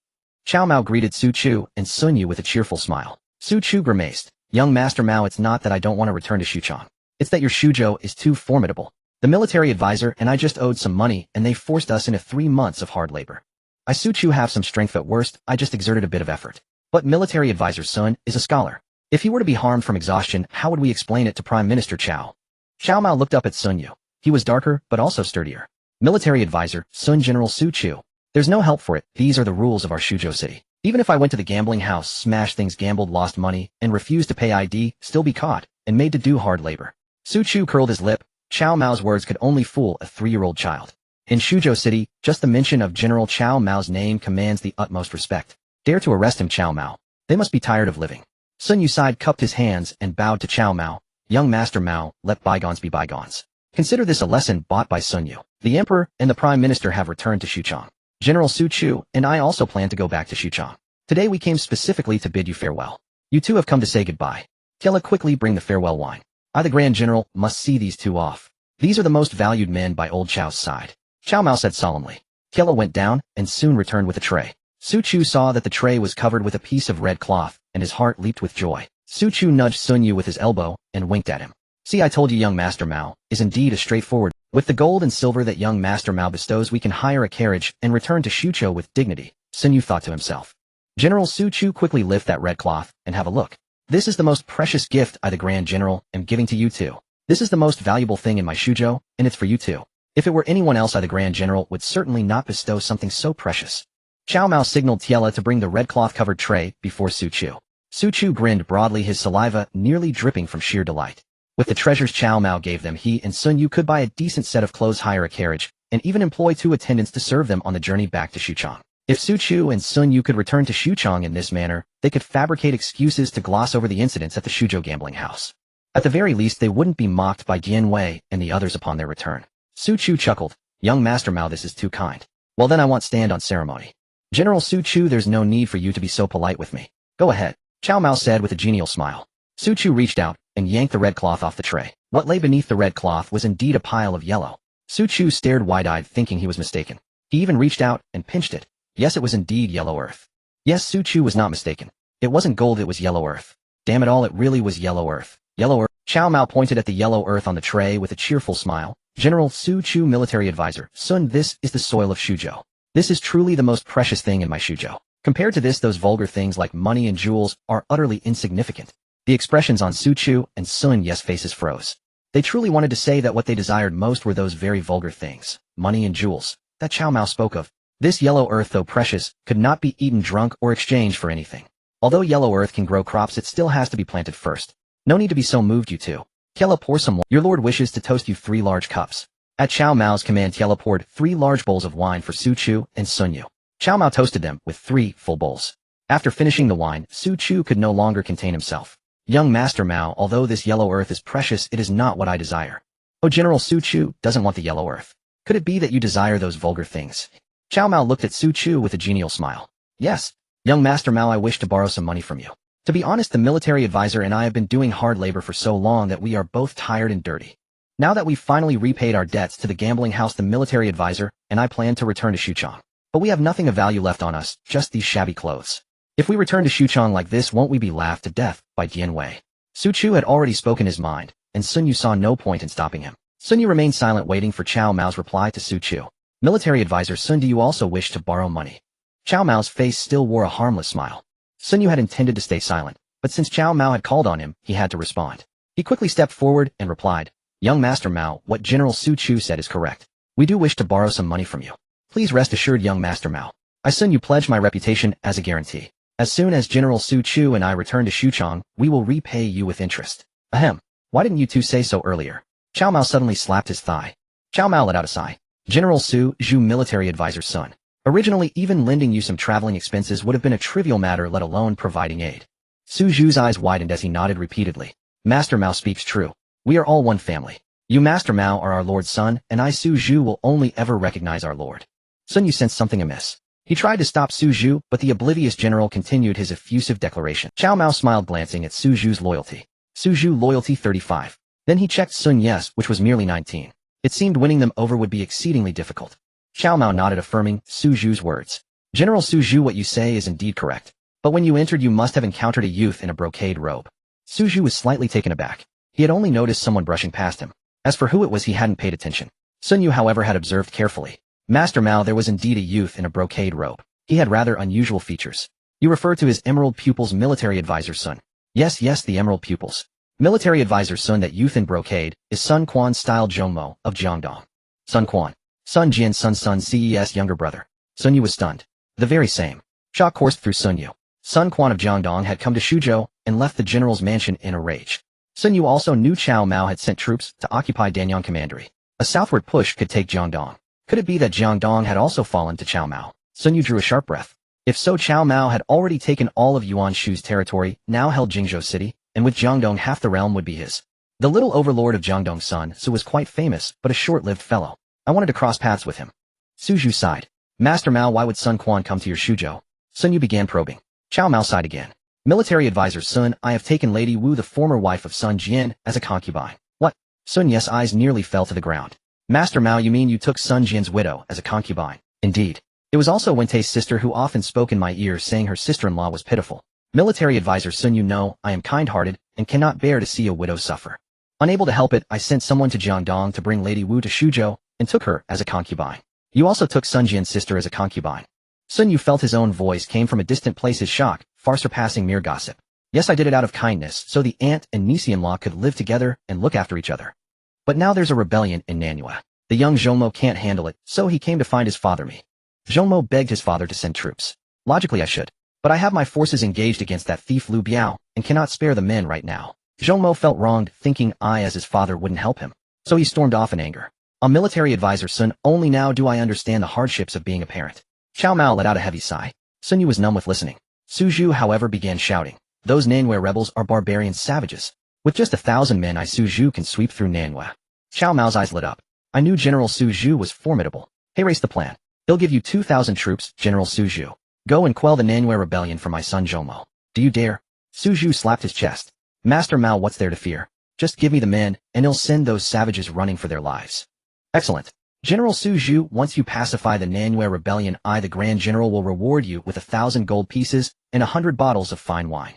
Cao Mao greeted Su Chu and Sun Yu with a cheerful smile. Su Chu grimaced, "Young Master Mao, it's not that I don't want to return to Xuchang. It's that your Shuzhou is too formidable. The military advisor and I just owed some money and they forced us into 3 months of hard labor. I Su Chu have some strength at worst, I just exerted a bit of effort. But military advisor Sun is a scholar. If he were to be harmed from exhaustion, how would we explain it to Prime Minister Cao?" Cao Mao looked up at Sun Yu. He was darker, but also sturdier. "Military advisor, Sun, General Su Chu. There's no help for it, these are the rules of our Shuzhou city. Even if I went to the gambling house, smashed things, gambled, lost money, and refused to pay, I'd still be caught and made to do hard labor." Su Chu curled his lip. Cao Mao's words could only fool a 3-year-old child. In Shuzhou city, just the mention of General Cao Mao's name commands the utmost respect. Dare to arrest him, Cao Mao. They must be tired of living. Sun Yu sighed, cupped his hands, and bowed to Cao Mao. "Young Master Mao, let bygones be bygones. Consider this a lesson bought by Sun Yu. The Emperor and the Prime Minister have returned to Xuchang. General Su Chu and I also plan to go back to Xuchang. Today we came specifically to bid you farewell. You two have come to say goodbye. Tiela, quickly bring the farewell wine. I, the Grand General, must see these two off. These are the most valued men by old Chao's side." Cao Mao said solemnly. Tiela went down and soon returned with a tray. Su Chu saw that the tray was covered with a piece of red cloth, and his heart leaped with joy. Su Chu nudged Sun Yu with his elbow and winked at him. "See, I told you young Master Mao is indeed a straightforward. With the gold and silver that young Master Mao bestows, we can hire a carriage and return to Shuzhou with dignity," Sun Yu thought to himself. "General Su Chu, quickly lift that red cloth and have a look. This is the most precious gift I, the Grand General, am giving to you two. This is the most valuable thing in my Shuzhou, and it's for you too. If it were anyone else, I, the Grand General, would certainly not bestow something so precious." Cao Mao signaled Tiela to bring the red cloth-covered tray before Su Chu. Su Chu grinned broadly, his saliva nearly dripping from sheer delight. With the treasures Cao Mao gave them, he and Sun Yu could buy a decent set of clothes, hire a carriage, and even employ 2 attendants to serve them on the journey back to Xuchang. If Su Chu and Sun Yu could return to Xuchang in this manner, they could fabricate excuses to gloss over the incidents at the Shuzhou gambling house. At the very least, they wouldn't be mocked by Dian Wei and the others upon their return. Su Chu chuckled. Young Master Mao, this is too kind. Well then I won't stand on ceremony. General Su Chu, there's no need for you to be so polite with me. Go ahead, Cao Mao said with a genial smile. Su Chu reached out and yanked the red cloth off the tray. What lay beneath the red cloth was indeed a pile of yellow. Su Chu stared wide-eyed, thinking he was mistaken. He even reached out and pinched it. Yes, it was indeed yellow earth. Yes, Su Chu was not mistaken. It wasn't gold, it was yellow earth. Damn it all, it really was yellow earth. Yellow earth. Cao Mao pointed at the yellow earth on the tray with a cheerful smile. General Su Chu, military advisor. Sun, this is the soil of Shuzhou. This is truly the most precious thing in my Shuzhou. Compared to this, those vulgar things like money and jewels are utterly insignificant. The expressions on Su Chu and Sun Yes faces froze. They truly wanted to say that what they desired most were those very vulgar things, money and jewels, that Cao Mao spoke of. This yellow earth, though precious, could not be eaten, drunk, or exchanged for anything. Although yellow earth can grow crops, it still has to be planted first. No need to be so moved, you two. Tiela, pour some more. Your lord wishes to toast you 3 large cups. At Cao Mao's command, Tiela poured 3 large bowls of wine for Su Chu and Sun Yu. Cao Mao toasted them with 3 full bowls. After finishing the wine, Su Chu could no longer contain himself. Young Master Mao, although this yellow earth is precious, it is not what I desire. Oh, General Su Chu doesn't want the yellow earth. Could it be that you desire those vulgar things? Cao Mao looked at Su Chu with a genial smile. Yes, young Master Mao, I wish to borrow some money from you. To be honest, the military advisor and I have been doing hard labor for so long that we are both tired and dirty. Now that we've finally repaid our debts to the gambling house, the military advisor and I plan to return to Xuchang. But we have nothing of value left on us, just these shabby clothes. If we return to Xuchang like this, won't we be laughed to death by Dian Wei? Su Chu had already spoken his mind, and Sun Yu saw no point in stopping him. Sun Yu remained silent, waiting for Cao Mao's reply to Su Chu. Military advisor Sun, do you also wish to borrow money? Cao Mao's face still wore a harmless smile. Sun Yu had intended to stay silent, but since Cao Mao had called on him, he had to respond. He quickly stepped forward and replied, Young Master Mao, what General Su Chu said is correct. We do wish to borrow some money from you. Please rest assured, young Master Mao. I Sun Yu pledge my reputation as a guarantee. As soon as General Su Chu and I return to Xuchang, we will repay you with interest. Ahem. Why didn't you two say so earlier? Cao Mao suddenly slapped his thigh. Cao Mao let out a sigh. General Su Zhu, military advisor's son. Originally, even lending you some traveling expenses would have been a trivial matter, let alone providing aid. Su Zhu's eyes widened as he nodded repeatedly. Master Mao speaks true. We are all one family. You, Master Mao, are our lord's son, and I, Su Zhu, will only ever recognize our lord. Sun Yu sensed something amiss. He tried to stop Su Zhu, but the oblivious general continued his effusive declaration. Cao Mao smiled, glancing at Su Zhu's loyalty. Su Zhu loyalty 35. Then he checked Sun Yes, which was merely 19. It seemed winning them over would be exceedingly difficult. Cao Mao nodded, affirming Su Zhu's words. General Su Zhu, what you say is indeed correct. But when you entered, you must have encountered a youth in a brocade robe. Su Zhu was slightly taken aback. He had only noticed someone brushing past him. As for who it was, he hadn't paid attention. Sun Yu, however, had observed carefully. Master Mao, there was indeed a youth in a brocade robe. He had rather unusual features. You refer to his emerald pupils, military advisor's son. Yes, the emerald pupils. Military advisor's son, that youth in brocade, is Sun Quan style Zhang Mo of Jiangdong. Sun Quan. Sun Jian, Sun Ces younger brother. Sun Yu was stunned. The very same. Shock coursed through Sun Yu. Sun Quan of Jiangdong had come to Shuzhou and left the general's mansion in a rage. Sun Yu also knew Cao Mao had sent troops to occupy Danyang Commandery. A southward push could take Jiangdong. Could it be that Jiangdong had also fallen to Cao Mao? Sun Yu drew a sharp breath. If so, Cao Mao had already taken all of Yuan Shu's territory, now held Jingzhou City, and with Jiangdong half the realm would be his. The little overlord of Jiangdong's son, Su, was quite famous, but a short-lived fellow. I wanted to cross paths with him. Su Zhu sighed. Master Mao, why would Sun Quan come to your Shuzhou? Sun Yu began probing. Cao Mao sighed again. Military advisor Sun, I have taken Lady Wu, the former wife of Sun Jian, as a concubine. What? Sun Yes' eyes nearly fell to the ground. Master Mao, you mean you took Sun Jian's widow as a concubine? Indeed. It was also Wente's sister, who often spoke in my ears saying her sister-in-law was pitiful. Military advisor Sun, you know, I am kind-hearted and cannot bear to see a widow suffer. Unable to help it, I sent someone to Jiangdong to bring Lady Wu to Shuzhou and took her as a concubine. You also took Sun Jian's sister as a concubine. Sun Yu felt his own voice came from a distant place, his shock far surpassing mere gossip. Yes, I did it out of kindness, so the aunt and niece-in-law could live together and look after each other. But now there's a rebellion in Nanyue. The young Zhongmo can't handle it, so he came to find his father, me. Zhongmo begged his father to send troops. Logically I should. But I have my forces engaged against that thief Lu Biao, and cannot spare the men right now. Zhang Mo felt wronged, thinking I as his father wouldn't help him. So he stormed off in anger. A military advisor, Sun, only now do I understand the hardships of being a parent. Cao Mao let out a heavy sigh. Sun Yu was numb with listening. Su Zhu, however, began shouting. Those Nanwei rebels are barbarian savages. With just 1,000 men, Su Zhu can sweep through Nanwei. Cao Mao's eyes lit up. I knew General Su Zhu was formidable. Hey, race the plan. He'll give you 2,000 troops, General Su Zhu. Go and quell the Nanwei rebellion for my son Zhou Mo. Do you dare? Su Zhu slapped his chest. Master Mao, what's there to fear? Just give me the men, and he'll send those savages running for their lives. Excellent. General Su Zhu, once you pacify the Nanwei rebellion, I, the Grand General, will reward you with 1,000 gold pieces and 100 bottles of fine wine.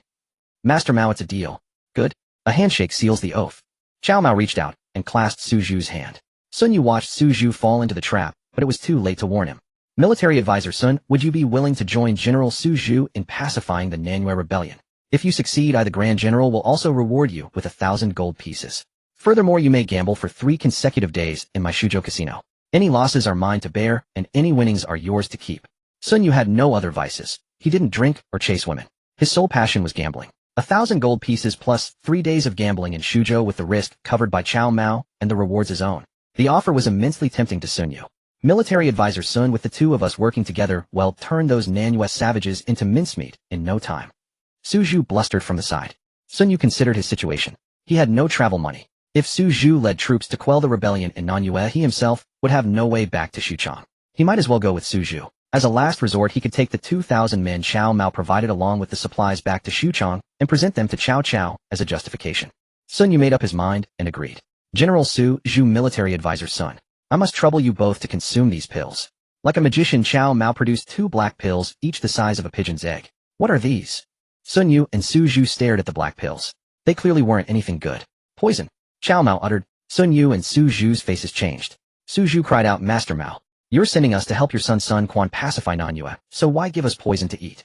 Master Mao, it's a deal. Good. A handshake seals the oath. Cao Mao reached out and clasped Su Zhu's hand. Sun Yu watched Su Zhu fall into the trap, but it was too late to warn him. Military advisor Sun, would you be willing to join General Su Zhu in pacifying the Nanwei rebellion? If you succeed, I, the Grand General, will also reward you with 1,000 gold pieces. Furthermore, you may gamble for 3 consecutive days in my Shuzhou casino. Any losses are mine to bear, and any winnings are yours to keep. Sun Yu had no other vices. He didn't drink or chase women. His sole passion was gambling. 1,000 gold pieces plus 3 days of gambling in Shuzhou with the risk covered by Cao Mao and the rewards his own. The offer was immensely tempting to Sun Yu. Military advisor Sun, with the two of us working together, well, turn those Nanwei savages into mincemeat in no time. Su Zhu blustered from the side. Sun Yu considered his situation. He had no travel money. If Su Zhu led troops to quell the rebellion in Nanyue, he himself would have no way back to Xuchang. He might as well go with Su Zhu. As a last resort, he could take the 2,000 men Cao Mao provided along with the supplies back to Xuchang and present them to Cao Cao as a justification. Sun Yu made up his mind and agreed. General Su Zhu, military advisor Sun, I must trouble you both to consume these pills. Like a magician, Cao Mao produced 2 black pills, each the size of a pigeon's egg. What are these? Sun Yu and Su Zhu stared at the black pills. They clearly weren't anything good. Poison. Cao Mao uttered. Sun Yu and Su Zhu's faces changed. Su Zhu cried out, Master Mao, you're sending us to help your son Sun Quan pacify Nanyue, so why give us poison to eat?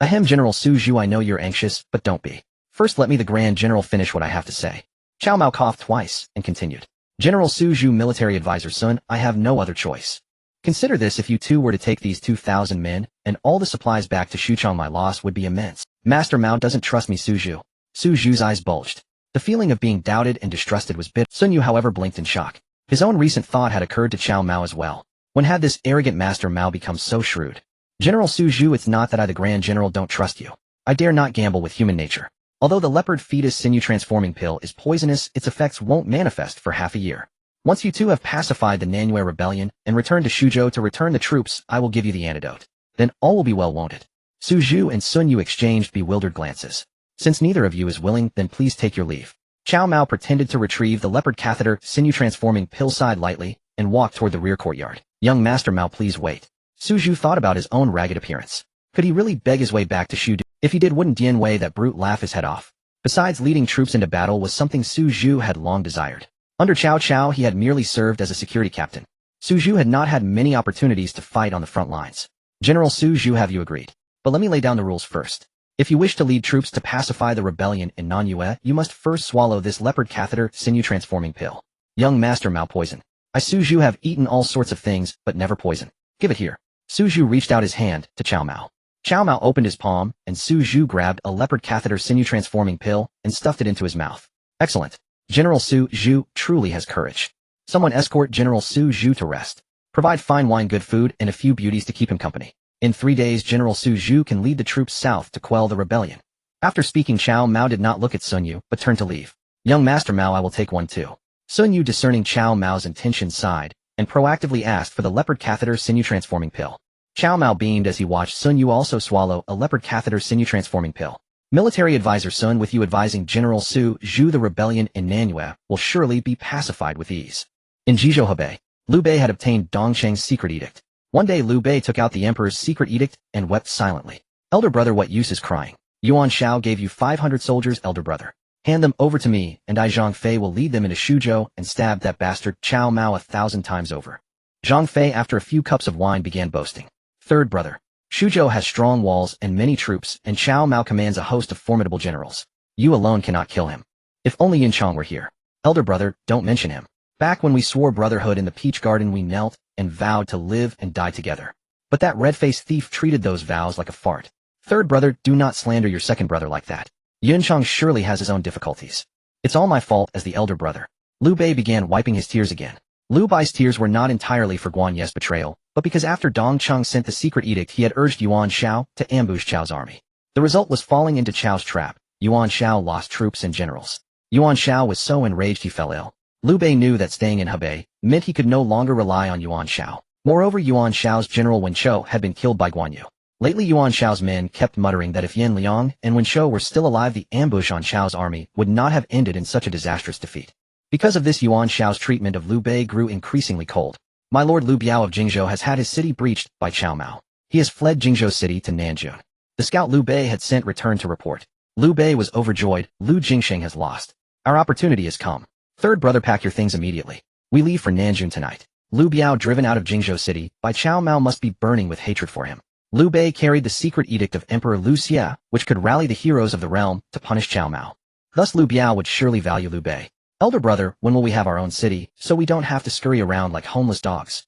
Ahem, General Su Zhu, I know you're anxious, but don't be. First let me the Grand General finish what I have to say. Cao Mao coughed twice and continued. General Su Zhu, military advisor Sun, I have no other choice. Consider this, if you two were to take these 2,000 men and all the supplies back to Xuchang, my loss would be immense. Master Mao doesn't trust me, Su Zhu. Su Zhu's eyes bulged. The feeling of being doubted and distrusted was bitter. Sun Yu, however, blinked in shock. His own recent thought had occurred to Cao Mao as well. When had this arrogant Master Mao become so shrewd? General Su Zhu, it's not that I, the Grand General, don't trust you. I dare not gamble with human nature. Although the leopard fetus sinew transforming pill is poisonous, its effects won't manifest for half a year. Once you two have pacified the Nanyue rebellion and returned to Shuzhou to return the troops, I will give you the antidote. Then all will be well, won't it? Su Zhu and Sun Yu exchanged bewildered glances. Since neither of you is willing, then please take your leave. Cao Mao pretended to retrieve the leopard catheter sinew transforming pill side lightly and walked toward the rear courtyard. Young Master Mao, please wait. Su Zhu thought about his own ragged appearance. Could he really beg his way back to Shuzhou? If he did, wouldn't Dian Wei, that brute, laugh his head off? Besides, leading troops into battle was something Su Zhu had long desired. Under Cao Cao, he had merely served as a security captain. Su Zhu had not had many opportunities to fight on the front lines. General Su Zhu, have you agreed? But let me lay down the rules first. If you wish to lead troops to pacify the rebellion in Nanyue, you must first swallow this leopard catheter sinew transforming pill. Young Master Mao, poison. I, Su Zhu, have eaten all sorts of things, but never poison. Give it here. Su Zhu reached out his hand to Cao Mao. Cao Mao opened his palm, and Su Zhu grabbed a leopard catheter sinew transforming pill and stuffed it into his mouth. Excellent. General Su Zhu truly has courage. Someone escort General Su Zhu to rest. Provide fine wine, good food, and a few beauties to keep him company. In 3 days, General Su Zhu can lead the troops south to quell the rebellion. After speaking, Cao Mao did not look at Sun Yu, but turned to leave. Young Master Mao, I will take one too. Sun Yu, discerning Cao Mao's intention, sighed, and proactively asked for the leopard catheter sinew transforming pill. Cao Mao beamed as he watched Sun Yu also swallow a leopard catheter sinew transforming pill. Military advisor Sun, with you advising General Su Zhu, the rebellion in Nanyue will surely be pacified with ease. In Jizhou Hebei, Liu Bei had obtained Dongsheng's secret edict. One day Liu Bei took out the emperor's secret edict and wept silently. Elder brother, what use is crying? Yuan Shao gave you 500 soldiers, elder brother. Hand them over to me, and I, Zhang Fei, will lead them into Shuzhou and stab that bastard Cao Mao 1,000 times over. Zhang Fei, after a few cups of wine, began boasting. Third brother. Shuzhou has strong walls and many troops, and Cao Mao commands a host of formidable generals. You alone cannot kill him. If only Yin Chong were here. Elder brother, don't mention him. Back when we swore brotherhood in the Peach Garden, we knelt and vowed to live and die together. But that red-faced thief treated those vows like a fart. Third brother, do not slander your second brother like that. Yuncheng surely has his own difficulties. It's all my fault as the elder brother. Liu Bei began wiping his tears again. Liu Bai's tears were not entirely for Guan Ye's betrayal, but because after Dong Cheng sent the secret edict he had urged Yuan Shao to ambush Chao's army. The result was falling into Chao's trap. Yuan Shao lost troops and generals. Yuan Shao was so enraged he fell ill. Liu Bei knew that staying in Hebei meant he could no longer rely on Yuan Shao. Moreover, Yuan Shao's general Wen Chou had been killed by Guan Yu. Lately Yuan Shao's men kept muttering that if Yan Liang and Wen Chou were still alive the ambush on Chao's army would not have ended in such a disastrous defeat. Because of this Yuan Shao's treatment of Liu Bei grew increasingly cold. My lord Liu Biao of Jingzhou has had his city breached by Cao Mao. He has fled Jingzhou city to Nanjun. The scout Liu Bei had sent returned to report. Liu Bei was overjoyed. Lu Jingsheng has lost. Our opportunity has come. Third brother, pack your things immediately. We leave for Nanjun tonight. Liu Biao, driven out of Jingzhou city by Cao Mao, must be burning with hatred for him. Liu Bei carried the secret edict of Emperor Liu Xia, which could rally the heroes of the realm to punish Cao Mao. Thus Liu Biao would surely value Liu Bei. Elder brother, when will we have our own city, so we don't have to scurry around like homeless dogs?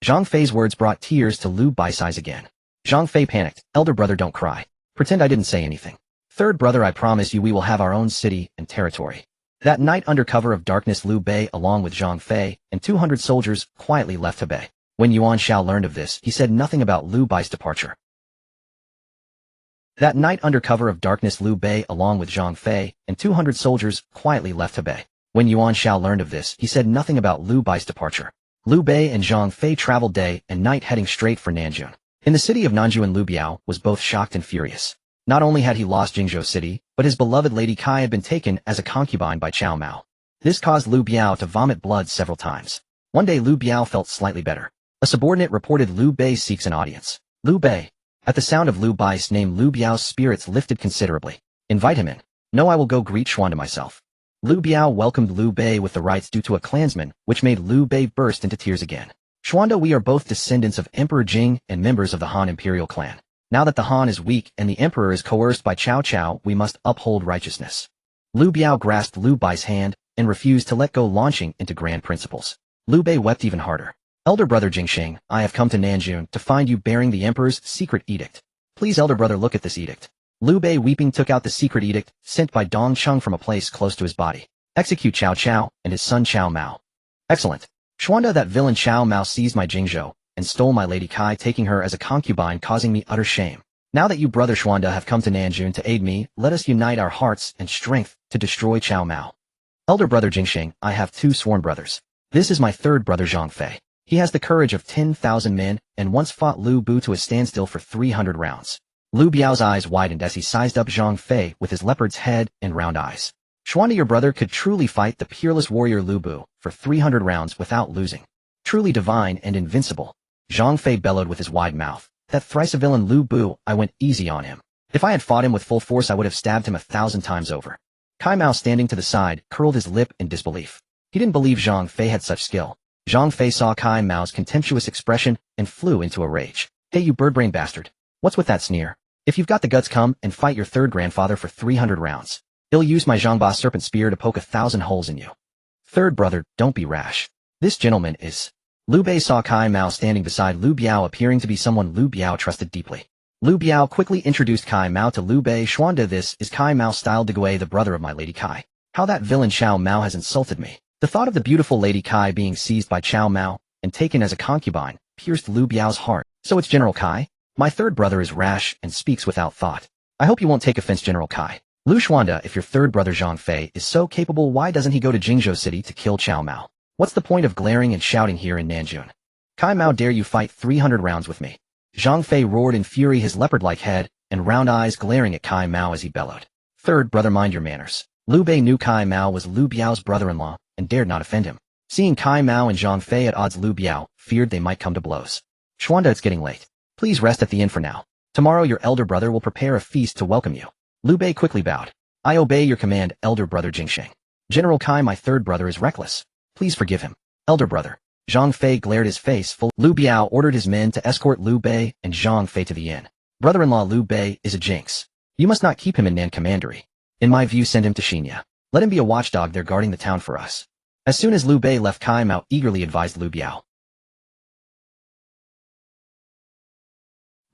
Zhang Fei's words brought tears to Liu Bai's eyes again. Zhang Fei panicked. Elder brother, don't cry. Pretend I didn't say anything. Third brother, I promise you we will have our own city and territory. That night, under cover of darkness, Liu Bei, along with Zhang Fei and 200 soldiers, quietly left Hebei. When Yuan Shao learned of this, he said nothing about Liu Bai's departure. That night, under cover of darkness, Liu Bei, along with Zhang Fei and 200 soldiers, quietly left Hebei. When Yuan Shao learned of this, he said nothing about Liu Bai's departure. Liu Bei and Zhang Fei traveled day and night, heading straight for Nanjun. In the city of Nanjun, Liu Biao was both shocked and furious. Not only had he lost Jingzhou city, but his beloved Lady Kai had been taken as a concubine by Cao Mao. This caused Liu Biao to vomit blood several times. One day Liu Biao felt slightly better. A subordinate reported Liu Bei seeks an audience. Liu Bei. At the sound of Liu Bai's name, Liu Biao's spirits lifted considerably. Invite him in. No, I will go greet Xuanda myself. Liu Biao welcomed Liu Bei with the rites due to a clansman, which made Liu Bei burst into tears again. Xuanda, we are both descendants of Emperor Jing and members of the Han imperial clan. Now that the Han is weak and the emperor is coerced by Cao Cao, we must uphold righteousness. Liu Biao grasped Liu Bai's hand and refused to let go, launching into grand principles. Liu Bei wept even harder. Elder brother Jingsheng, I have come to Nanjun to find you bearing the emperor's secret edict. Please, elder brother, look at this edict. Liu Bei, weeping, took out the secret edict sent by Dong Cheng from a place close to his body. Execute Cao Cao and his son Cao Mao. Excellent. Xuanda, that villain Cao Mao seized my Jingzhou and stole my Lady Kai, taking her as a concubine, causing me utter shame. Now that you, brother Xuanda, have come to Nanjun to aid me, let us unite our hearts and strength to destroy Cao Mao. Elder brother Jingsheng, I have two sworn brothers. This is my third brother Zhang Fei. He has the courage of 10,000 men and once fought Liu Bu to a standstill for 300 rounds. Liu Biao's eyes widened as he sized up Zhang Fei with his leopard's head and round eyes. Xuanda, your brother, could truly fight the peerless warrior Liu Bu for 300 rounds without losing. Truly divine and invincible. Zhang Fei bellowed with his wide mouth. That thrice a villain Liu Bu, I went easy on him. If I had fought him with full force, I would have stabbed him 1,000 times over. Cao Mao, standing to the side, curled his lip in disbelief. He didn't believe Zhang Fei had such skill. Zhang Fei saw Cao Mao's contemptuous expression and flew into a rage. Hey, you bird-brain bastard. What's with that sneer? If you've got the guts, come and fight your third grandfather for 300 rounds. He'll use my Zhangba serpent spear to poke 1,000 holes in you. Third brother, don't be rash. This gentleman is... Liu Bei saw Cao Mao standing beside Liu Biao, appearing to be someone Liu Biao trusted deeply. Liu Biao quickly introduced Cao Mao to Liu Bei. Xuanda, this is Cao Mao, styled Degui, the brother of my Lady Kai. How that villain Cao Mao has insulted me. The thought of the beautiful Lady Kai being seized by Cao Mao and taken as a concubine pierced Liu Biao's heart. So it's General Kai? My third brother is rash and speaks without thought. I hope you won't take offense, General Kai. Liu Xuanda, if your third brother Zhang Fei is so capable, why doesn't he go to Jingzhou city to kill Cao Mao? What's the point of glaring and shouting here in Nanjun? Cao Mao, dare you fight 300 rounds with me? Zhang Fei roared in fury, his leopard-like head and round eyes glaring at Cao Mao as he bellowed. Third brother, mind your manners. Liu Bei knew Cao Mao was Liu Biao's brother-in-law and dared not offend him. Seeing Cao Mao and Zhang Fei at odds, Liu Biao feared they might come to blows. Xuanda, it's getting late. Please rest at the inn for now. Tomorrow your elder brother will prepare a feast to welcome you. Liu Bei quickly bowed. I obey your command, elder brother Jingsheng. General Kai, my third brother is reckless. Please forgive him. Elder brother. Zhang Fei glared, his face full. Liu Biao ordered his men to escort Liu Bei and Zhang Fei to the inn. Brother-in-law Liu Bei is a jinx. You must not keep him in Nan Commandery. In my view, send him to Xinya. Let him be a watchdog there guarding the town for us. As soon as Liu Bei left, Cao Mao eagerly advised Liu Biao.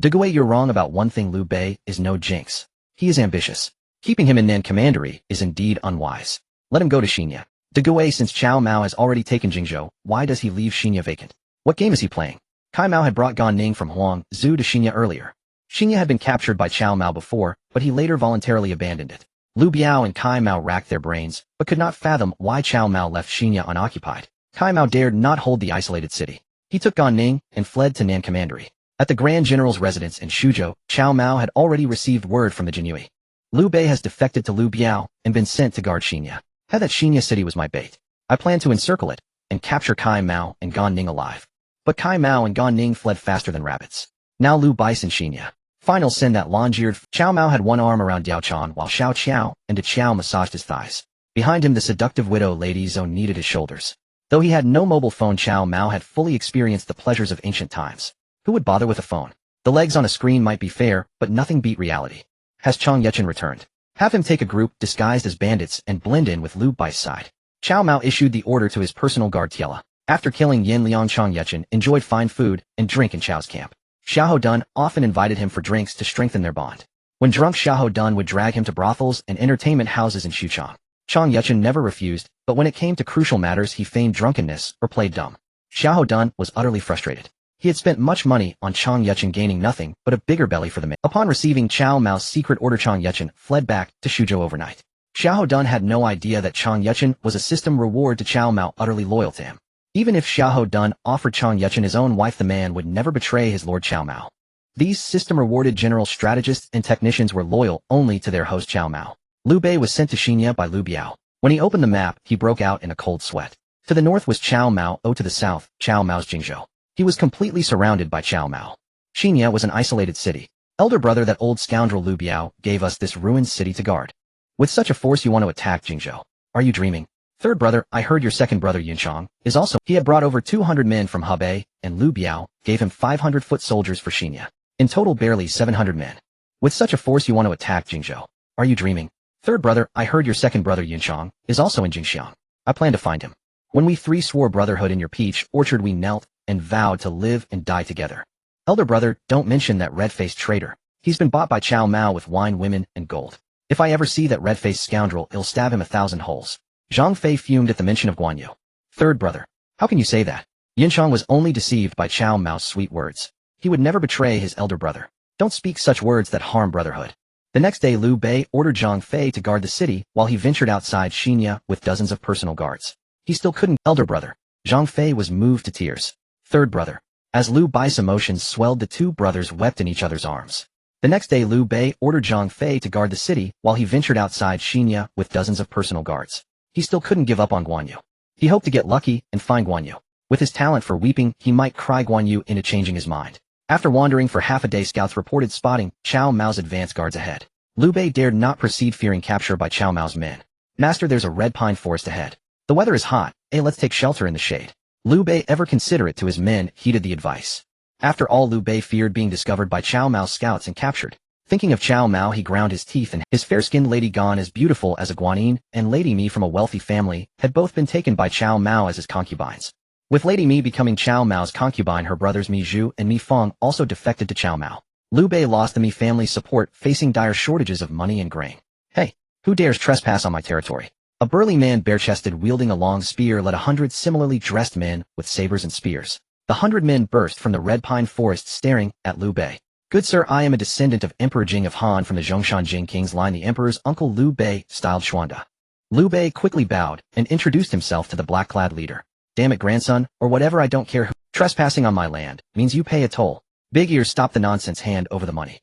Degui, you're wrong about one thing. Liu Bei is no jinx. He is ambitious. Keeping him in Nan Commandery is indeed unwise. Let him go to Xingye. De Gouet, since Cao Mao has already taken Jingzhou, why does he leave Xingye vacant? What game is he playing? Cao Mao had brought Gan Ning from Huang Zhu to Xingye earlier. Xingye had been captured by Cao Mao before, but he later voluntarily abandoned it. Liu Biao and Cao Mao racked their brains, but could not fathom why Cao Mao left Xingye unoccupied. Cao Mao dared not hold the isolated city. He took Gan Ning and fled to Nan Commandery. At the Grand General's residence in Shuzhou, Cao Mao had already received word from the Jinyue. Liu Bei has defected to Liu Biao and been sent to guard Xingye. Had that Xingye city was my bait. I planned to encircle it and capture Cao Mao and Gan Ning alive. But Cao Mao and Gan Ning fled faster than rabbits. Now Liu Bai's in Xingye. Final send that long-eared. Cao Mao had one arm around Diao Chan while Xiao Qiao and De Qiao massaged his thighs. Behind him the seductive widow Lady Zou kneaded his shoulders. Though he had no mobile phone, Cao Mao had fully experienced the pleasures of ancient times. Who would bother with a phone? The legs on a screen might be fair, but nothing beat reality. Has Chang Yechen returned? Have him take a group disguised as bandits and blend in with Liu Bai's side. Cao Mao issued the order to his personal guard Tiela. After killing Yin Liang, Chang Yechen enjoyed fine food and drink in Chao's camp. Xiahou Dun often invited him for drinks to strengthen their bond. When drunk, Xiahou Dun would drag him to brothels and entertainment houses in Xuchang. Chang Yechen never refused, but when it came to crucial matters he feigned drunkenness or played dumb. Xiahou Dun was utterly frustrated. He had spent much money on Chang Yechen gaining nothing but a bigger belly for the man. Upon receiving Cao Mao's secret order, Chang Yechen fled back to Shuzhou overnight. Xiahou Dun had no idea that Chang Yechen was a system reward to Cao Mao utterly loyal to him. Even if Xiahou Dun offered Chang Yechen his own wife, the man would never betray his lord Cao Mao. These system-rewarded general strategists and technicians were loyal only to their host Cao Mao. Liu Bei was sent to Xingye by Liu Biao. When he opened the map, he broke out in a cold sweat. To the north was Cao Mao, to the south, Cao Mao's Jingzhou. He was completely surrounded by Cao Mao. Xingye was an isolated city. Elder brother, that old scoundrel Liu Biao gave us this ruined city to guard. With such a force you want to attack Jingzhou? Are you dreaming? Third brother, I heard your second brother Yunchang is also. He had brought over 200 men from Hebei, and Liu Biao gave him 500 foot soldiers for Xingye. In total barely 700 men. With such a force you want to attack Jingzhou? Are you dreaming? Third brother, I heard your second brother Yunchang is also in Jingxiang. I plan to find him. When we three swore brotherhood in your peach orchard, we knelt and vowed to live and die together. Elder brother, don't mention that red-faced traitor. He's been bought by Cao Mao with wine, women, and gold. If I ever see that red-faced scoundrel, I'll stab him 1,000 holes. Zhang Fei fumed at the mention of Guan Yu. Third brother, how can you say that? Yinchang was only deceived by Cao Mao's sweet words. He would never betray his elder brother. Don't speak such words that harm brotherhood. The next day Liu Bei ordered Zhang Fei to guard the city while he ventured outside Xingye with dozens of personal guards. He still couldn't. Elder brother. Zhang Fei was moved to tears. Third brother. As Liu Bai's emotions swelled, the two brothers wept in each other's arms. The next day Liu Bei ordered Zhang Fei to guard the city while he ventured outside Xingye with dozens of personal guards. He still couldn't give up on Guan Yu. He hoped to get lucky and find Guan Yu. With his talent for weeping, he might cry Guan Yu into changing his mind. After wandering for half a day, scouts reported spotting Cao Mao's advance guards ahead. Liu Bei dared not proceed, fearing capture by Cao Mao's men. Master, there's a red pine forest ahead. The weather is hot. Let's take shelter in the shade. Liu Bei, ever considerate to his men, heeded the advice. After all, Liu Bei feared being discovered by Cao Mao's scouts and captured. Thinking of Cao Mao, he ground his teeth, and his fair-skinned lady Gan, as beautiful as a Guanyin, and Lady Mi from a wealthy family, had both been taken by Cao Mao as his concubines. With Lady Mi becoming Cao Mao's concubine, her brothers Mi Zhu and Mi Feng also defected to Cao Mao. Liu Bei lost the Mi family's support, facing dire shortages of money and grain. Hey, who dares trespass on my territory? A burly man, bare-chested, wielding a long spear, led 100 similarly dressed men with sabers and spears. The 100 men burst from the red pine forest, staring at Liu Bei. Good sir, I am a descendant of Emperor Jing of Han from the Zhongshan Jing King's line. The emperor's uncle Liu Bei styled Xuanda. Liu Bei quickly bowed and introduced himself to the black-clad leader. Damn it, grandson, or whatever, I don't care who. Trespassing on my land means you pay a toll. Big Ears, stop the nonsense, hand over the money.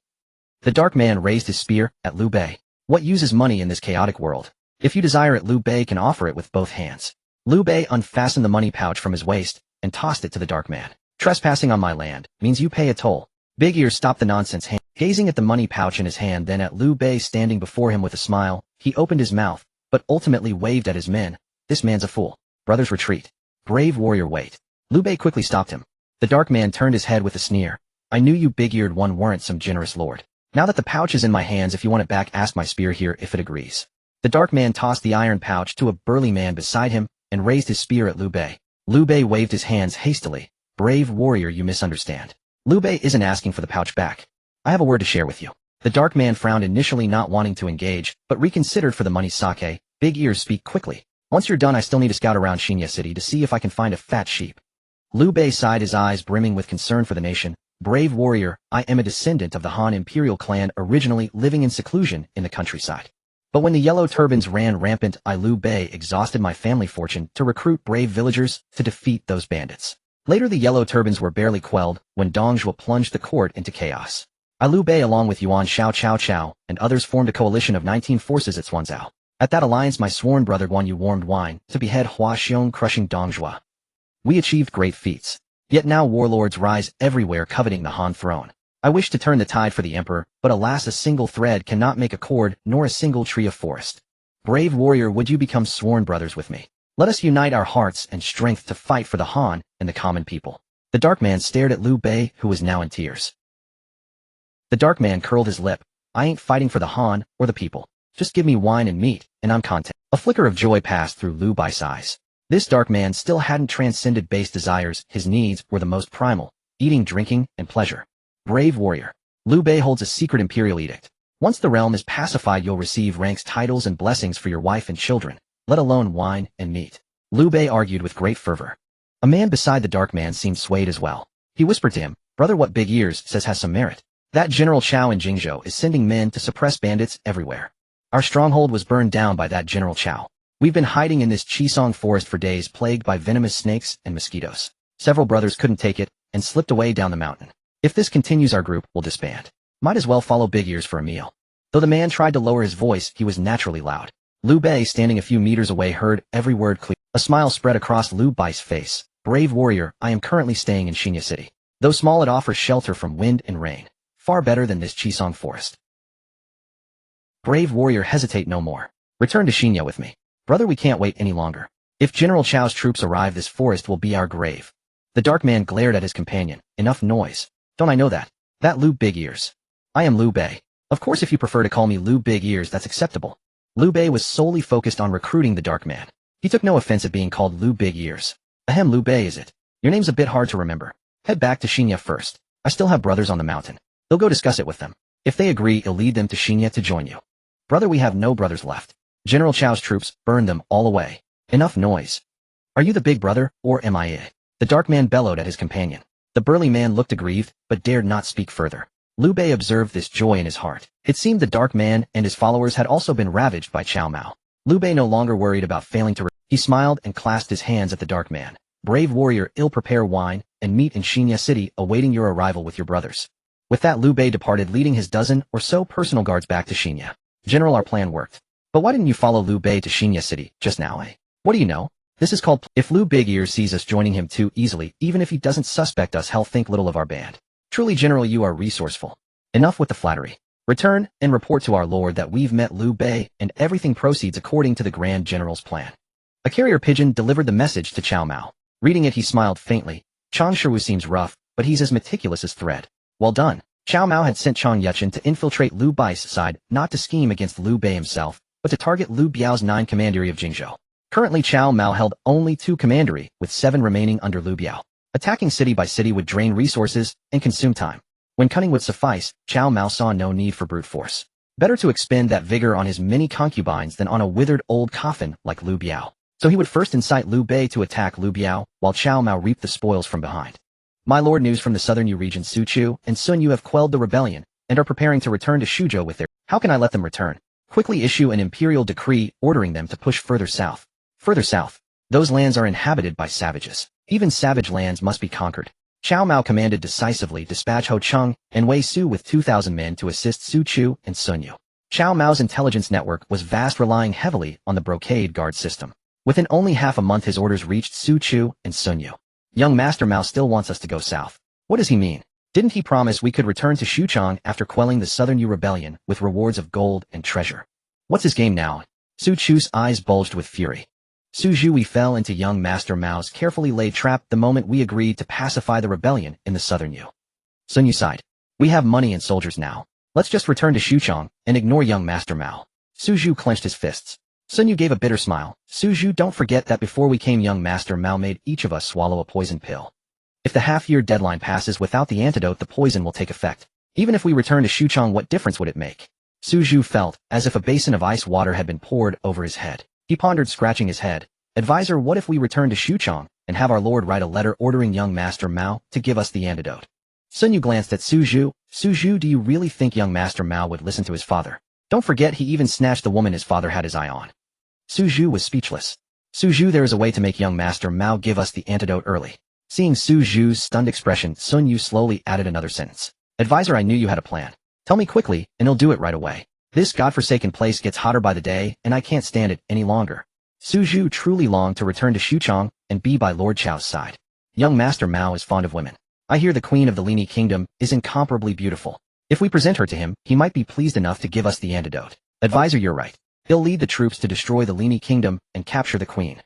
The dark man raised his spear at Liu Bei. What uses money in this chaotic world? If you desire it, Liu Bei can offer it with both hands. Liu Bei unfastened the money pouch from his waist and tossed it to the dark man. Trespassing on my land means you pay a toll. Big Ears, stop the nonsense, hand. Gazing at the money pouch in his hand, then at Liu Bei standing before him with a smile, he opened his mouth, but ultimately waved at his men. This man's a fool. Brothers, retreat. Brave warrior, wait. Liu Bei quickly stopped him. The dark man turned his head with a sneer. I knew you big-eared one weren't some generous lord. Now that the pouch is in my hands, if you want it back, ask my spear here if it agrees. The dark man tossed the iron pouch to a burly man beside him and raised his spear at Liu Bei. Liu Bei waved his hands hastily. Brave warrior, you misunderstand. Liu Bei isn't asking for the pouch back. I have a word to share with you. The dark man frowned, initially not wanting to engage, but reconsidered for the money. Sake, big ears, speak quickly. Once you're done, I still need to scout around Shinya City to see if I can find a fat sheep. Liu Bei sighed, his eyes brimming with concern for the nation. Brave warrior, I am a descendant of the Han imperial clan, originally living in seclusion in the countryside. But when the yellow turbans ran rampant, Liu Bei exhausted my family fortune to recruit brave villagers to defeat those bandits. Later the yellow turbans were barely quelled when Dong Zhuo plunged the court into chaos. Liu Bei along with Yuan Shao Cao Cao and others formed a coalition of 19 forces at Xuanzhou. At that alliance my sworn brother Guan Yu warmed wine to behead Hua Xiong, crushing Dong Zhuo. We achieved great feats. Yet now warlords rise everywhere coveting the Han throne. I wish to turn the tide for the emperor, but alas, a single thread cannot make a cord, nor a single tree a forest. Brave warrior, would you become sworn brothers with me? Let us unite our hearts and strength to fight for the Han and the common people. The dark man stared at Liu Bei, who was now in tears. The dark man curled his lip. I ain't fighting for the Han or the people. Just give me wine and meat, and I'm content. A flicker of joy passed through Liu Bei's eyes. This dark man still hadn't transcended base desires, his needs were the most primal, eating, drinking, and pleasure. Brave warrior. Liu Bei holds a secret imperial edict. Once the realm is pacified, you'll receive ranks, titles, and blessings for your wife and children, let alone wine and meat. Liu Bei argued with great fervor. A man beside the dark man seemed swayed as well. He whispered to him, brother, what big ears says has some merit. That General Chao in Jingzhou is sending men to suppress bandits everywhere. Our stronghold was burned down by that General Chao. We've been hiding in this Chisong forest for days, plagued by venomous snakes and mosquitoes. Several brothers couldn't take it and slipped away down the mountain. If this continues, our group will disband. Might as well follow Big Ears for a meal. Though the man tried to lower his voice, he was naturally loud. Liu Bei, standing a few meters away, heard every word clear. A smile spread across Liu Bei's face. Brave warrior, I am currently staying in Shinya City. Though small, it offers shelter from wind and rain. Far better than this Chisong forest. Brave warrior, hesitate no more. Return to Shinya with me. Brother, we can't wait any longer. If General Chao's troops arrive, this forest will be our grave. The dark man glared at his companion. Enough noise. Don't I know that? That Liu Big Ears. I am Liu Bei. Of course, if you prefer to call me Liu Big Ears, that's acceptable. Liu Bei was solely focused on recruiting the dark man. He took no offense at being called Liu Big Ears. Ahem, Liu Bei is it? Your name's a bit hard to remember. Head back to Shinya first. I still have brothers on the mountain. They'll go discuss it with them. If they agree, I'll lead them to Shinya to join you. Brother, we have no brothers left. General Chao's troops burned them all away. Enough noise. Are you the big brother, or am I it? The dark man bellowed at his companion. The burly man looked aggrieved, but dared not speak further. Liu Bei observed this joy in his heart. It seemed the dark man and his followers had also been ravaged by Cao Mao. Liu Bei no longer worried about failing to He smiled and clasped his hands at the dark man. Brave warrior, I'll prepare wine and meat in Shinya City, awaiting your arrival with your brothers. With that, Liu Bei departed, leading his dozen or so personal guards back to Shinya. General, our plan worked. But why didn't you follow Liu Bei to Shinya City just now, eh? What do you know? This is called if Liu Big Ears sees us joining him too easily, even if he doesn't suspect us, he'll think little of our band. Truly, General, you are resourceful. Enough with the flattery. Return and report to our lord that we've met Liu Bei and everything proceeds according to the Grand General's plan. A carrier pigeon delivered the message to Cao Mao. Reading it, he smiled faintly. Chang Shiwu seems rough, but he's as meticulous as thread. Well done. Cao Mao had sent Chang Yuchen to infiltrate Liu Bei's side, not to scheme against Liu Bei himself, but to target Liu Biao's 9 commandery of Jingzhou. Currently, Cao Mao held only 2 commandery, with 7 remaining under Liu Biao. Attacking city by city would drain resources and consume time. When cunning would suffice, Cao Mao saw no need for brute force. Better to expend that vigor on his many concubines than on a withered old coffin like Liu Biao. So he would first incite Liu Bei to attack Liu Biao, while Cao Mao reaped the spoils from behind. My lord, news from the southern Yu region. Su Chu and Sun Yu have quelled the rebellion and are preparing to return to Shuzhou with their... How can I let them return? Quickly issue an imperial decree ordering them to push further south. Further south. Those lands are inhabited by savages. Even savage lands must be conquered. Cao Mao commanded decisively, dispatch Ho Cheng and Wei Su with 2,000 men to assist Su Chu and Sun Yu. Cao Mao's intelligence network was vast, relying heavily on the brocade guard system. Within only half a month, his orders reached Su Chu and Sun Yu. Young Master Mao still wants us to go south. What does he mean? Didn't he promise we could return to Xuchang after quelling the Southern Yu rebellion with rewards of gold and treasure? What's his game now? Su Chu's eyes bulged with fury. Su Zhui fell into young Master Mao's carefully laid trap the moment we agreed to pacify the rebellion in the Southern Yu. Sun Yu sighed. We have money and soldiers now. Let's just return to Xuchang and ignore young Master Mao. Su Zhu clenched his fists. Sun Yu gave a bitter smile. Su Zhu, don't forget that before we came, young Master Mao made each of us swallow a poison pill. If the half-year deadline passes without the antidote, the poison will take effect. Even if we return to Xuchang, what difference would it make? Su Zhu felt as if a basin of ice water had been poured over his head. He pondered, scratching his head. Advisor, what if we return to Xuchang and have our lord write a letter ordering young Master Mao to give us the antidote? Sun Yu glanced at Su Zhu. Su Zhu, do you really think young Master Mao would listen to his father? Don't forget he even snatched the woman his father had his eye on. Su Zhu was speechless. Su Zhu, there is a way to make young Master Mao give us the antidote early. Seeing Su Zhu's stunned expression, Sun Yu slowly added another sentence. Advisor, I knew you had a plan. Tell me quickly, and he'll do it right away. This godforsaken place gets hotter by the day, and I can't stand it any longer. Su Zhu truly longed to return to Xuchang and be by Lord Chao's side. Young Master Mao is fond of women. I hear the queen of the Lini kingdom is incomparably beautiful. If we present her to him, he might be pleased enough to give us the antidote. Advisor, you're right. He'll lead the troops to destroy the Lini kingdom and capture the queen.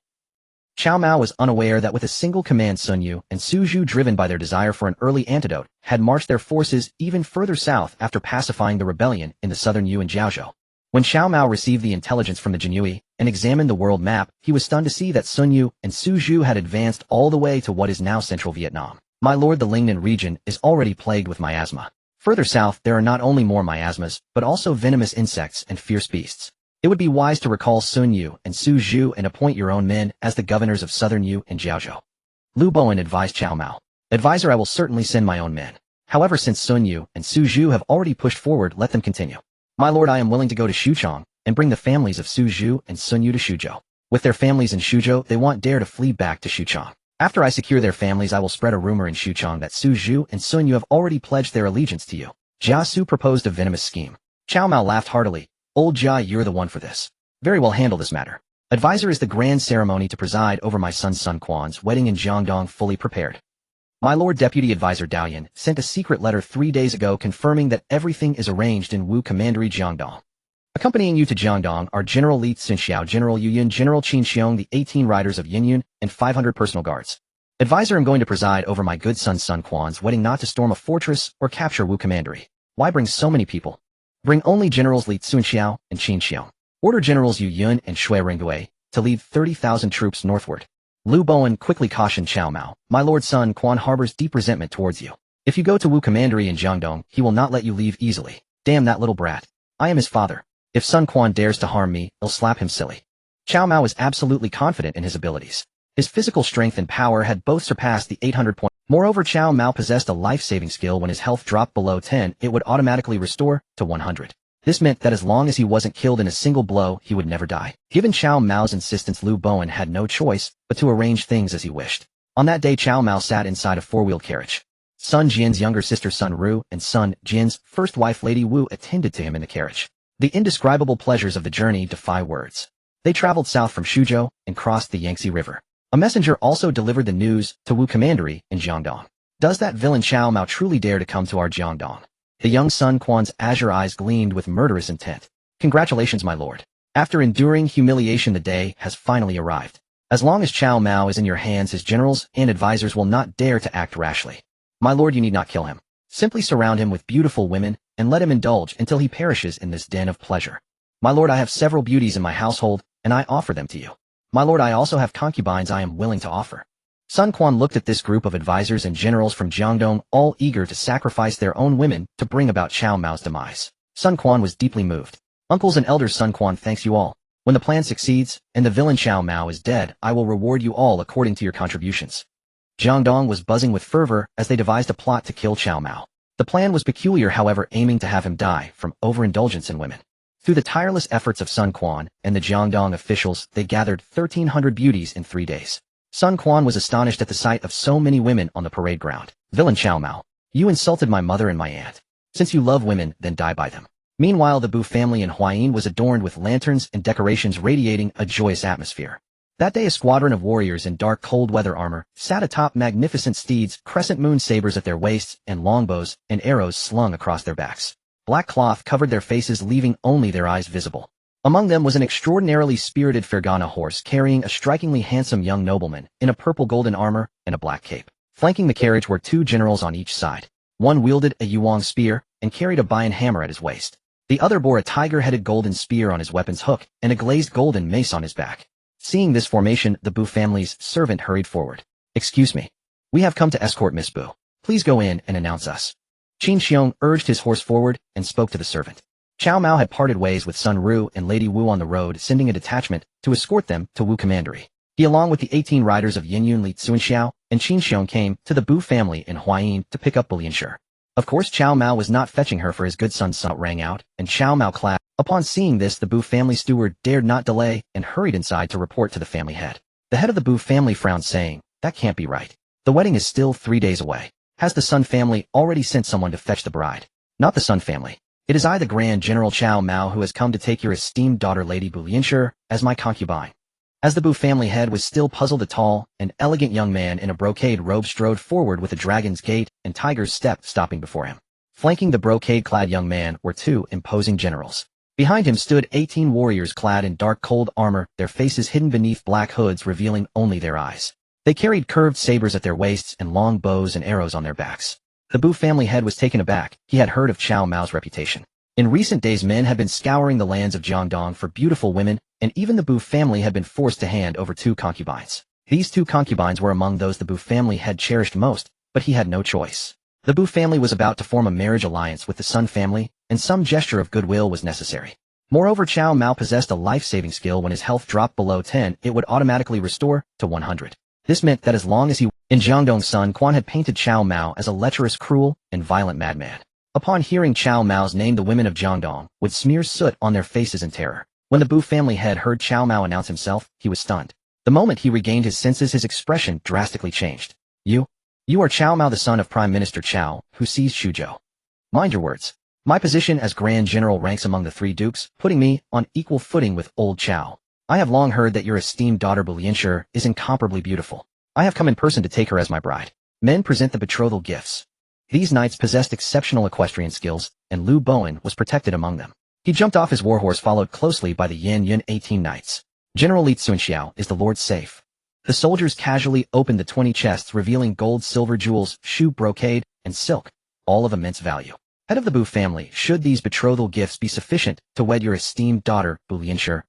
Cao Mao was unaware that with a single command, Sun Yu and Su Zhu, driven by their desire for an early antidote, had marched their forces even further south after pacifying the rebellion in the southern Yu and Jiaozhou. When Cao Mao received the intelligence from the Jinyui and examined the world map, he was stunned to see that Sun Yu and Su Zhu had advanced all the way to what is now central Vietnam. My lord, the Lingnan region is already plagued with miasma. Further south, there are not only more miasmas, but also venomous insects and fierce beasts. It would be wise to recall Sun Yu and Su Zhu and appoint your own men as the governors of southern Yu and Jiaozhou. Lu Bowen advised Cao Mao. Advisor, I will certainly send my own men. However, since Sun Yu and Su Zhu have already pushed forward, let them continue. My lord, I am willing to go to Xuchang and bring the families of Su Zhu and Sun Yu to Xuzhou. With their families in Xuzhou, they won't dare to flee back to Xuchang. After I secure their families, I will spread a rumor in Xuchang that Su Zhu and Sun Yu have already pledged their allegiance to you. Jia Su proposed a venomous scheme. Cao Mao laughed heartily. Old Jia, you're the one for this. Very well, handle this matter. Advisor, is the grand ceremony to preside over my son Sun Quan's wedding in Jiangdong fully prepared? My Lord Deputy Advisor Daoyan sent a secret letter 3 days ago confirming that everything is arranged in Wu Commandery Jiangdong. Accompanying you to Jiangdong are General Li Cunxiao, General Yu Yun, General Qin Xiong, the 18 riders of Yinyun, and 500 personal guards. Advisor, I'm going to preside over my good son Sun Quan's wedding, not to storm a fortress or capture Wu Commandery. Why bring so many people? Bring only Generals Li Cunxiao and Qin Xiong. Order Generals Yu Yun and Shui Ringgui to lead 30,000 troops northward. Lu Bowen quickly cautioned Cao Mao. My lord, Sun Quan harbors deep resentment towards you. If you go to Wu Commandery in Jiangdong, he will not let you leave easily. Damn that little brat. I am his father. If Sun Quan dares to harm me, I'll slap him silly. Cao Mao was absolutely confident in his abilities. His physical strength and power had both surpassed the 800 point. Moreover, Cao Mao possessed a life-saving skill. When his health dropped below 10, it would automatically restore to 100. This meant that as long as he wasn't killed in a single blow, he would never die. Given Cao Mao's insistence, Lu Bowen had no choice but to arrange things as he wished. On that day, Cao Mao sat inside a four-wheeled carriage. Sun Jian's younger sister Sun Ru and Sun Jin's first wife Lady Wu attended to him in the carriage. The indescribable pleasures of the journey defy words. They traveled south from Xuzhou and crossed the Yangtze River. A messenger also delivered the news to Wu Commandery in Jiangdong. Does that villain Cao Mao truly dare to come to our Jiangdong? The young Sun Quan's azure eyes gleamed with murderous intent. Congratulations, my lord. After enduring humiliation, the day has finally arrived. As long as Cao Mao is in your hands, his generals and advisors will not dare to act rashly. My lord, you need not kill him. Simply surround him with beautiful women and let him indulge until he perishes in this den of pleasure. My lord, I have several beauties in my household, and I offer them to you. My lord, I also have concubines I am willing to offer. Sun Quan looked at this group of advisors and generals from Jiangdong, all eager to sacrifice their own women to bring about Cao Mao's demise. Sun Quan was deeply moved. Uncles and elders, Sun Quan thanks you all. When the plan succeeds and the villain Cao Mao is dead, I will reward you all according to your contributions. Jiangdong was buzzing with fervor as they devised a plot to kill Cao Mao. The plan was peculiar, however, aiming to have him die from overindulgence in women. Through the tireless efforts of Sun Quan and the Jiangdong officials, they gathered 1,300 beauties in 3 days. Sun Quan was astonished at the sight of so many women on the parade ground. Villain Cao Mao, you insulted my mother and my aunt. Since you love women, then die by them. Meanwhile, the Bu family in Huayin was adorned with lanterns and decorations radiating a joyous atmosphere. That day, a squadron of warriors in dark cold weather armor sat atop magnificent steeds, crescent moon sabers at their waists, and longbows and arrows slung across their backs. Black cloth covered their faces, leaving only their eyes visible. Among them was an extraordinarily spirited Fergana horse carrying a strikingly handsome young nobleman in a purple golden armor and a black cape. Flanking the carriage were 2 generals on each side. One wielded a yuan spear and carried a Bayan hammer at his waist. The other bore a tiger-headed golden spear on his weapon's hook and a glazed golden mace on his back. Seeing this formation, the Bu family's servant hurried forward. Excuse me. We have come to escort Miss Bu. Please go in and announce us. Qin Xiong urged his horse forward and spoke to the servant. Cao Mao had parted ways with Sun Ru and Lady Wu on the road, sending a detachment to escort them to Wu Commandery. He, along with the 18 riders of Yinyun Li Cunxiao and Qin Xiong, came to the Bu family in Huayin to pick up Bulianshi. Of course, Cao Mao was not fetching her for his good son. Sun rang out, and Cao Mao clapped. Upon seeing this, the Bu family steward dared not delay and hurried inside to report to the family head. The head of the Bu family frowned, saying, "That can't be right. The wedding is still 3 days away. Has the Sun family already sent someone to fetch the bride?" "Not the Sun family. It is I, the Grand General Cao Mao, who has come to take your esteemed daughter Lady Bulianshi as my concubine." As the Bu family head was still puzzled, a tall and elegant young man in a brocade robe strode forward with a dragon's gait and tiger's step, stopping before him. Flanking the brocade-clad young man were 2 imposing generals. Behind him stood 18 warriors clad in dark cold armor, their faces hidden beneath black hoods revealing only their eyes. They carried curved sabers at their waists and long bows and arrows on their backs. The Bu family head was taken aback. He had heard of Cao Mao's reputation. In recent days, men had been scouring the lands of Jiangdong for beautiful women, and even the Bu family had been forced to hand over 2 concubines. These 2 concubines were among those the Bu family had cherished most, but he had no choice. The Bu family was about to form a marriage alliance with the Sun family, and some gesture of goodwill was necessary. Moreover, Cao Mao possessed a life-saving skill. When his health dropped below 10, it would automatically restore to 100. This meant that as long as he in Jiangdong, Sun Quan had painted Cao Mao as a lecherous, cruel, and violent madman. Upon hearing Cao Mao's name, the women of Jiangdong would smear soot on their faces in terror. When the Bu family head heard Cao Mao announce himself, he was stunned. The moment he regained his senses, his expression drastically changed. You are Cao Mao, the son of Prime Minister Cao, who seized Shuzhou. Mind your words. My position as Grand General ranks among the 3 dukes, putting me on equal footing with old Cao. I have long heard that your esteemed daughter Bulianshi is incomparably beautiful. I have come in person to take her as my bride. Men present the betrothal gifts. These knights possessed exceptional equestrian skills, and Liu Bowen was protected among them. He jumped off his warhorse, followed closely by the Yinyun 18 knights. General Li Cunxiao is the Lord's safe. The soldiers casually opened the 20 chests, revealing gold, silver, jewels, shoe brocade, and silk, all of immense value. Head of the Bu family, should these betrothal gifts be sufficient to wed your esteemed daughter, Bulianshi?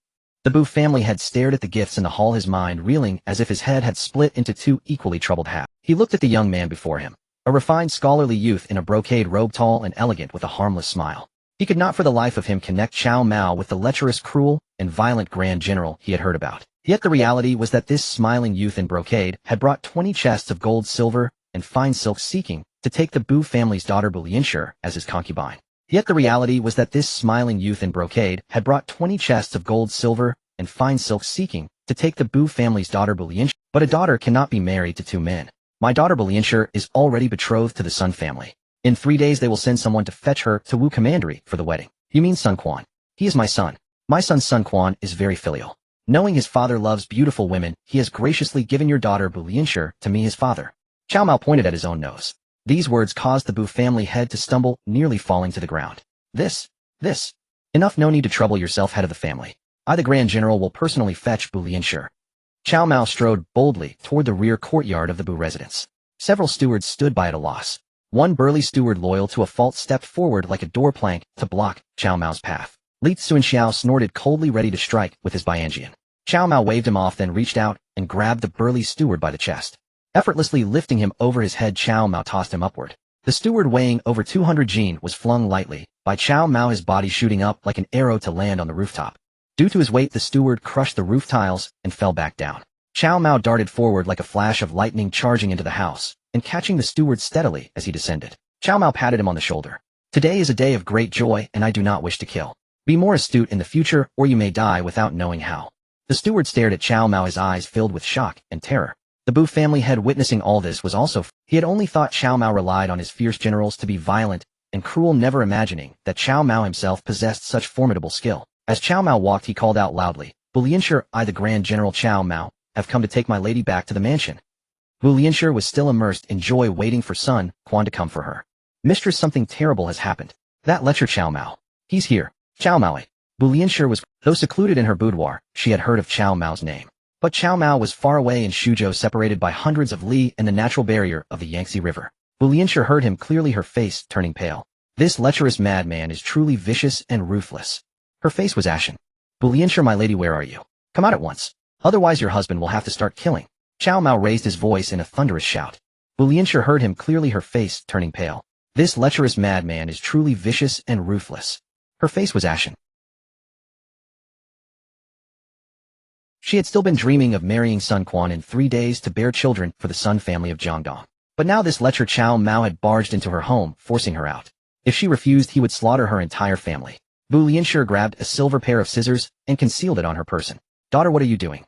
The Bu family had stared at the gifts in the hall, his mind reeling as if his head had split into 2 equally troubled halves. He looked at the young man before him, a refined, scholarly youth in a brocade robe, tall and elegant with a harmless smile. He could not for the life of him connect Cao Mao with the lecherous, cruel, and violent Grand General he had heard about. Yet the reality was that this smiling youth in brocade had brought 20 chests of gold, silver, and fine silk, seeking to take the Bu family's daughter Bulianshi as his concubine. Yet the reality was that this smiling youth in brocade had brought 20 chests of gold, silver, and fine silk, seeking to take the Bu family's daughter Bulianshi. But a daughter cannot be married to 2 men. My daughter Bulianshi is already betrothed to the Sun family. In 3 days they will send someone to fetch her to Wu Commandery for the wedding. You mean Sun Quan? He is my son. My son Sun Quan is very filial. Knowing his father loves beautiful women, he has graciously given your daughter Bulianshi to me, his father. Cao Mao pointed at his own nose. These words caused the Bu family head to stumble, nearly falling to the ground. This. Enough, no need to trouble yourself, head of the family. I, the Grand General, will personally fetch Bulianshi. Cao Mao strode boldly toward the rear courtyard of the Bu residence. Several stewards stood by at a loss. One burly steward loyal to a fault stepped forward like a door plank to block Cao Mao's path. Li Cunxiao snorted coldly, ready to strike with his Bianjian. Cao Mao waved him off, then reached out and grabbed the burly steward by the chest. Effortlessly lifting him over his head, Cao Mao tossed him upward. The steward, weighing over 200 jin, was flung lightly by Cao Mao, his body shooting up like an arrow to land on the rooftop. Due to his weight, the steward crushed the roof tiles and fell back down. Cao Mao darted forward like a flash of lightning, charging into the house and catching the steward steadily as he descended. Cao Mao patted him on the shoulder. Today is a day of great joy, and I do not wish to kill. Be more astute in the future, or you may die without knowing how. The steward stared at Cao Mao, his eyes filled with shock and terror. The Bu family head, witnessing all this, was also he had only thought Cao Mao relied on his fierce generals to be violent and cruel, never imagining that Cao Mao himself possessed such formidable skill. As Cao Mao walked, he called out loudly, Bulianshi, I, the Grand General Cao Mao, have come to take my lady back to the mansion. Bulianshi was still immersed in joy, waiting for Sun Quan to come for her. Mistress, something terrible has happened. That lecher Cao Mao. He's here. Cao Mao. Bulianshi was, though secluded in her boudoir, she had heard of Cao Mao's name. But Cao Mao was far away in Shuzhou, separated by hundreds of li and the natural barrier of the Yangtze River. Bulianshi heard him clearly, her face turning pale. This lecherous madman is truly vicious and ruthless. Her face was ashen. Bulianshi, my lady, where are you? Come out at once. Otherwise your husband will have to start killing. Cao Mao raised his voice in a thunderous shout. Bulianshi heard him clearly, her face turning pale. This lecherous madman is truly vicious and ruthless. Her face was ashen. She had still been dreaming of marrying Sun Quan in 3 days to bear children for the Sun family of Jiangdong. But now this lecher Cao Mao had barged into her home, forcing her out. If she refused, he would slaughter her entire family. Bu Lianshi grabbed a silver pair of scissors and concealed it on her person. "Daughter, what are you doing?"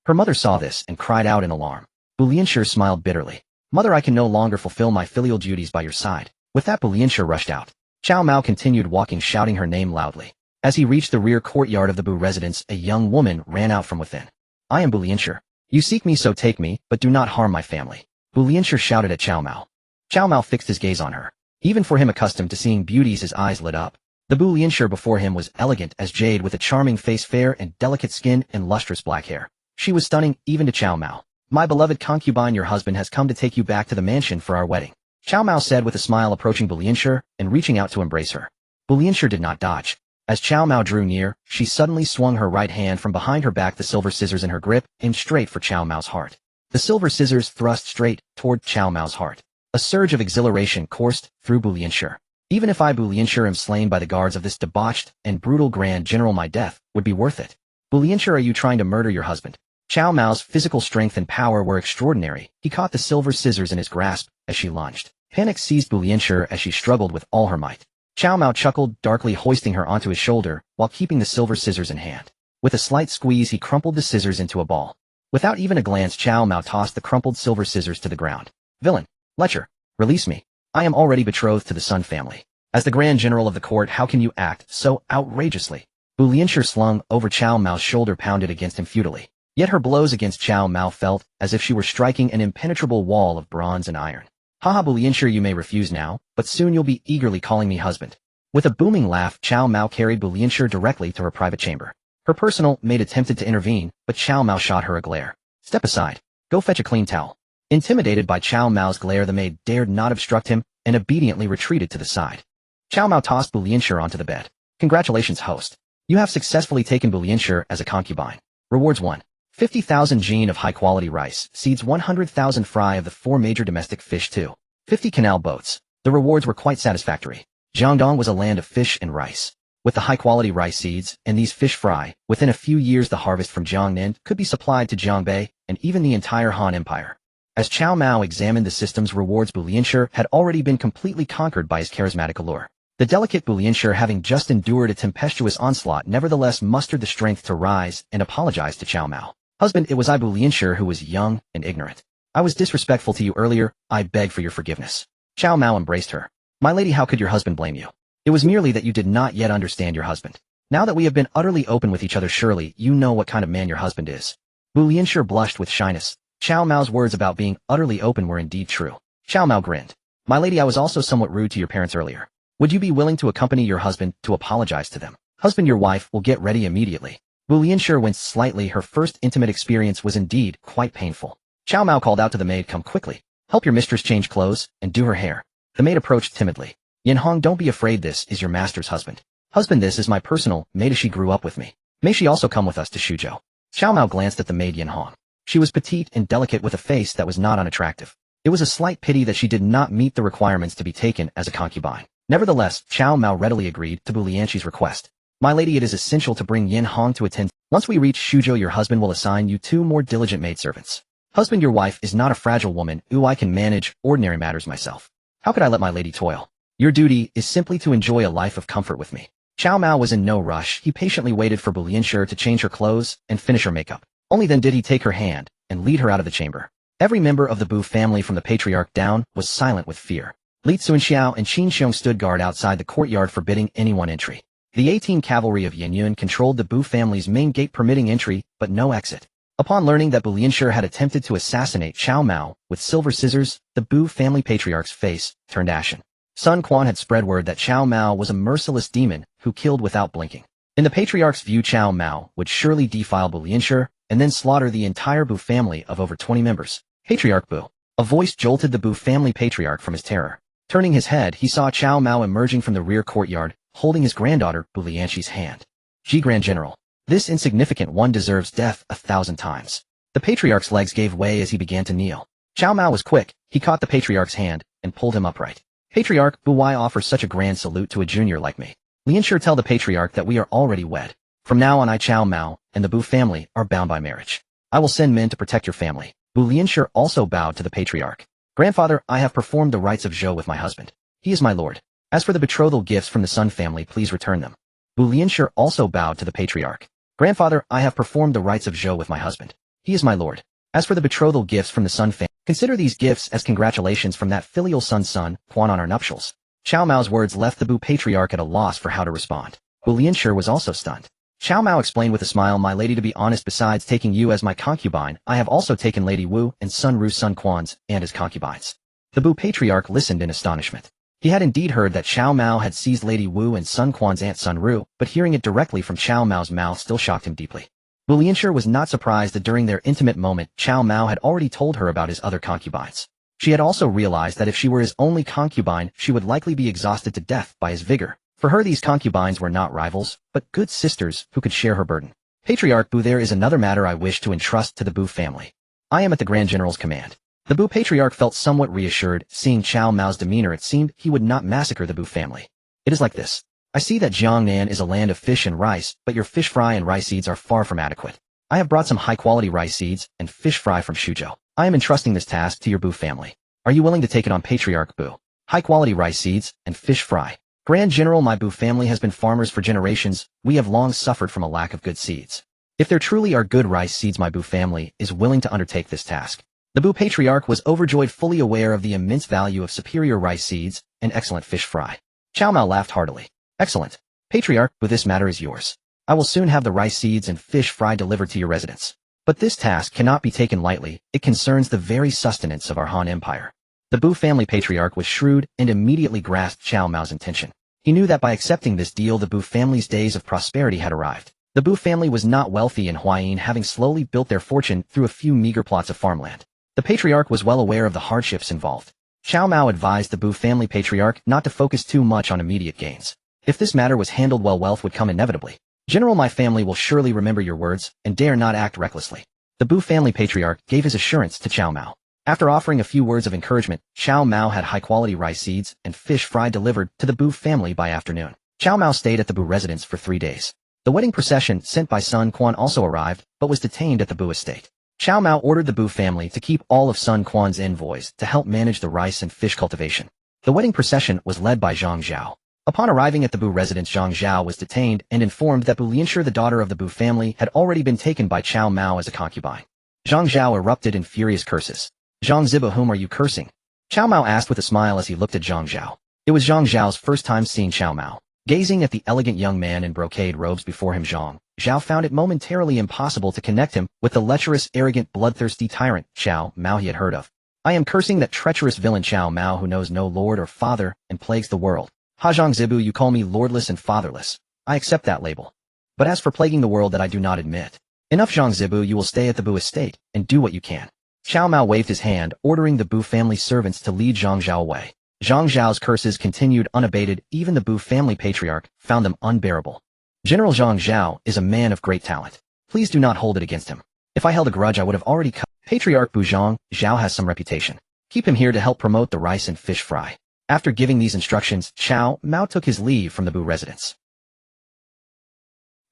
Her mother saw this and cried out in alarm. Bu Lianshi smiled bitterly. "Mother, I can no longer fulfill my filial duties by your side." With that, Bu Lianshi rushed out. Cao Mao continued walking, shouting her name loudly. As he reached the rear courtyard of the Bu residence, a young woman ran out from within. "I am Bu Lianshi. You seek me, so take me, but do not harm my family." Bu Lianshi shouted at Cao Mao. Cao Mao fixed his gaze on her. Even for him, accustomed to seeing beauties, his eyes lit up. The Bu Lianshi before him was elegant as jade, with a charming face, fair and delicate skin, and lustrous black hair. She was stunning even to Cao Mao. "My beloved concubine, your husband has come to take you back to the mansion for our wedding," Cao Mao said with a smile, approaching Bu Lianshi and reaching out to embrace her. Bu Lianshi did not dodge. As Cao Mao drew near, she suddenly swung her right hand from behind her back, the silver scissors in her grip aimed straight for Cao Mao's heart. The silver scissors thrust straight toward Cao Mao's heart. A surge of exhilaration coursed through Bu Lianshi. "Even if I, Bu Lianshi, am slain by the guards of this debauched and brutal Grand General, my death would be worth it." "Bu Lianshi, are you trying to murder your husband?" Cao Mao's physical strength and power were extraordinary. He caught the silver scissors in his grasp as she lunged. Panic seized Bu Lianshi as she struggled with all her might. Cao Mao chuckled darkly, hoisting her onto his shoulder while keeping the silver scissors in hand. With a slight squeeze, he crumpled the scissors into a ball. Without even a glance, Cao Mao tossed the crumpled silver scissors to the ground. "Villain! Lecher! Release me! I am already betrothed to the Sun family. As the Grand General of the court, how can you act so outrageously?" Bu Lianshi, slung over Cao Mao's shoulder, pounded against him futilely. Yet her blows against Cao Mao felt as if she were striking an impenetrable wall of bronze and iron. "Haha, Bu Lianshi, you may refuse now, but soon you'll be eagerly calling me husband." With a booming laugh, Cao Mao carried Bu Lianshi directly to her private chamber. Her personal maid attempted to intervene, but Cao Mao shot her a glare. "Step aside. Go fetch a clean towel." Intimidated by Cao Mao's glare, the maid dared not obstruct him and obediently retreated to the side. Cao Mao tossed Bu Lianshi onto the bed. "Congratulations, host. You have successfully taken Bu Lianshi as a concubine. Rewards 1. 50,000 jin of high-quality rice, seeds, 100,000 fry of the 4 major domestic fish, 2. 50 canal boats." The rewards were quite satisfactory. Jiangdong was a land of fish and rice. With the high-quality rice seeds and these fish fry, within a few years the harvest from Jiangnan could be supplied to Jiangbei and even the entire Han Empire. As Cao Mao examined the system's rewards, Bu Lianshi had already been completely conquered by his charismatic allure. The delicate Bu Lianshi, having just endured a tempestuous onslaught, nevertheless mustered the strength to rise and apologize to Cao Mao. "Husband, it was I, Bu Lianshi, who was young and ignorant. I was disrespectful to you earlier. I beg for your forgiveness." Cao Mao embraced her. "My lady, how could your husband blame you? It was merely that you did not yet understand your husband. Now that we have been utterly open with each other, surely you know what kind of man your husband is." Bu Lianshi blushed with shyness. Cao Mao's words about being utterly open were indeed true. Cao Mao grinned. "My lady, I was also somewhat rude to your parents earlier. Would you be willing to accompany your husband to apologize to them?" "Husband, your wife will get ready immediately." Bu Lianshi winced slightly. Her first intimate experience was indeed quite painful. Cao Mao called out to the maid, "Come quickly. Help your mistress change clothes and do her hair." The maid approached timidly. "Yin Hong, don't be afraid. This is your master's husband." "Husband, this is my personal maid. She grew up with me. May she also come with us to Shuzhou?" Cao Mao glanced at the maid Yin Hong. She was petite and delicate with a face that was not unattractive. It was a slight pity that she did not meet the requirements to be taken as a concubine. Nevertheless, Cao Mao readily agreed to Bu Lianshi's request. "My lady, it is essential to bring Yin Hong to attend. Once we reach Shuzhou, your husband will assign you 2 more diligent maidservants." "Husband, your wife is not a fragile woman. I can manage ordinary matters myself. How could I let my lady toil? Your duty is simply to enjoy a life of comfort with me." Cao Mao was in no rush. He patiently waited for Bu Lianshi to change her clothes and finish her makeup. Only then did he take her hand and lead her out of the chamber. Every member of the Bu family from the patriarch down was silent with fear. Li Cunxiao and Qin Xiong stood guard outside the courtyard, forbidding anyone entry. The 18 cavalry of Yanyun controlled the Bu family's main gate, permitting entry but no exit. Upon learning that Bu Lianshi had attempted to assassinate Cao Mao with silver scissors, the Bu family patriarch's face turned ashen. Sun Quan had spread word that Cao Mao was a merciless demon who killed without blinking. In the patriarch's view, Cao Mao would surely defile Bu Lianshi and then slaughter the entire Bu family of over 20 members. "Patriarch Bu." A voice jolted the Bu family patriarch from his terror. Turning his head, he saw Cao Mao emerging from the rear courtyard, holding his granddaughter Bu Lianshi's hand. "Ji Grand General. This insignificant one deserves death 1,000 times." The patriarch's legs gave way as he began to kneel. Cao Mao was quick. He caught the patriarch's hand and pulled him upright. Patriarch Bu, why offer such a grand salute to a junior like me? Li Cunxiao, tell the patriarch that we are already wed. From now on I, Cao Mao, and the Bu family are bound by marriage. I will send men to protect your family. Bu Lianshi also bowed to the patriarch. Grandfather, I have performed the rites of Zhou with my husband. He is my lord. As for the betrothal gifts from the Sun family, please return them. Bu Lianshi also bowed to the patriarch. Grandfather, I have performed the rites of Zhou with my husband. He is my lord. As for the betrothal gifts from the Sun family, consider these gifts as congratulations from that filial son Quan on our nuptials. Cao Mao's words left the Bu patriarch at a loss for how to respond. Bu Lianshi was also stunned. Cao Mao explained with a smile, my lady, to be honest, besides taking you as my concubine, I have also taken Lady Wu and Sun Ru's Sun Quan's and as concubines. The Bu patriarch listened in astonishment. He had indeed heard that Cao Mao had seized Lady Wu and Sun Quan's aunt Sun Ru, but hearing it directly from Cao Mao's mouth still shocked him deeply. Bu Lianshi was not surprised that during their intimate moment, Cao Mao had already told her about his other concubines. She had also realized that if she were his only concubine, she would likely be exhausted to death by his vigor. For her, these concubines were not rivals, but good sisters who could share her burden. Patriarch Bu, there is another matter I wish to entrust to the Bu family. I am at the Grand General's command. The Bu patriarch felt somewhat reassured. Seeing Cao Mao's demeanor, it seemed he would not massacre the Bu family. It is like this. I see that Jiangnan is a land of fish and rice, but your fish fry and rice seeds are far from adequate. I have brought some high-quality rice seeds and fish fry from Shuzhou. I am entrusting this task to your Bu family. Are you willing to take it on, Patriarch Bu? High-quality rice seeds and fish fry. Grand General, my Bu family has been farmers for generations. We have long suffered from a lack of good seeds. If there truly are good rice seeds, my Bu family is willing to undertake this task. The Bu patriarch was overjoyed, fully aware of the immense value of superior rice seeds and excellent fish fry. Cao Mao laughed heartily. Excellent. Patriarch, Bu, this matter is yours. I will soon have the rice seeds and fish fry delivered to your residence. But this task cannot be taken lightly. It concerns the very sustenance of our Han Empire. The Bu family patriarch was shrewd and immediately grasped Cao Mao's intention. He knew that by accepting this deal, the Bu family's days of prosperity had arrived. The Bu family was not wealthy in Huayin, having slowly built their fortune through a few meager plots of farmland. The patriarch was well aware of the hardships involved. Cao Mao advised the Bu family patriarch not to focus too much on immediate gains. If this matter was handled well, wealth would come inevitably. General, my family will surely remember your words and dare not act recklessly. The Bu family patriarch gave his assurance to Cao Mao. After offering a few words of encouragement, Cao Mao had high-quality rice seeds and fish fry delivered to the Bu family by afternoon. Cao Mao stayed at the Bu residence for 3 days. The wedding procession sent by Sun Quan also arrived, but was detained at the Bu estate. Cao Mao ordered the Bu family to keep all of Sun Quan's envoys to help manage the rice and fish cultivation. The wedding procession was led by Zhang Xiu. Upon arriving at the Bu residence, Zhang Xiu was detained and informed that Bu Lianshi, the daughter of the Bu family, had already been taken by Cao Mao as a concubine. Zhang Xiu erupted in furious curses. Zhang Ziba, whom are you cursing? Cao Mao asked with a smile as he looked at Zhang Xiu. It was Zhang Xiu's first time seeing Cao Mao. Gazing at the elegant young man in brocade robes before him, Zhang Xiu found it momentarily impossible to connect him with the lecherous, arrogant, bloodthirsty tyrant Cao Mao he had heard of. I am cursing that treacherous villain Cao Mao, who knows no lord or father and plagues the world. Ha, Zhang Zibu, you call me lordless and fatherless. I accept that label. But as for plaguing the world, that I do not admit. Enough, Zhang Zibu, you will stay at the Bu estate and do what you can. Cao Mao waved his hand, ordering the Bu family servants to lead Zhang Xiu away. Zhang Xiu's curses continued unabated. Even the Bu family patriarch found them unbearable. General Zhang Xiu is a man of great talent. Please do not hold it against him. If I held a grudge, I would have already cut. Patriarch Bu Zhang Xiu has some reputation. Keep him here to help promote the rice and fish fry. After giving these instructions, Cao Mao took his leave from the Bu residence.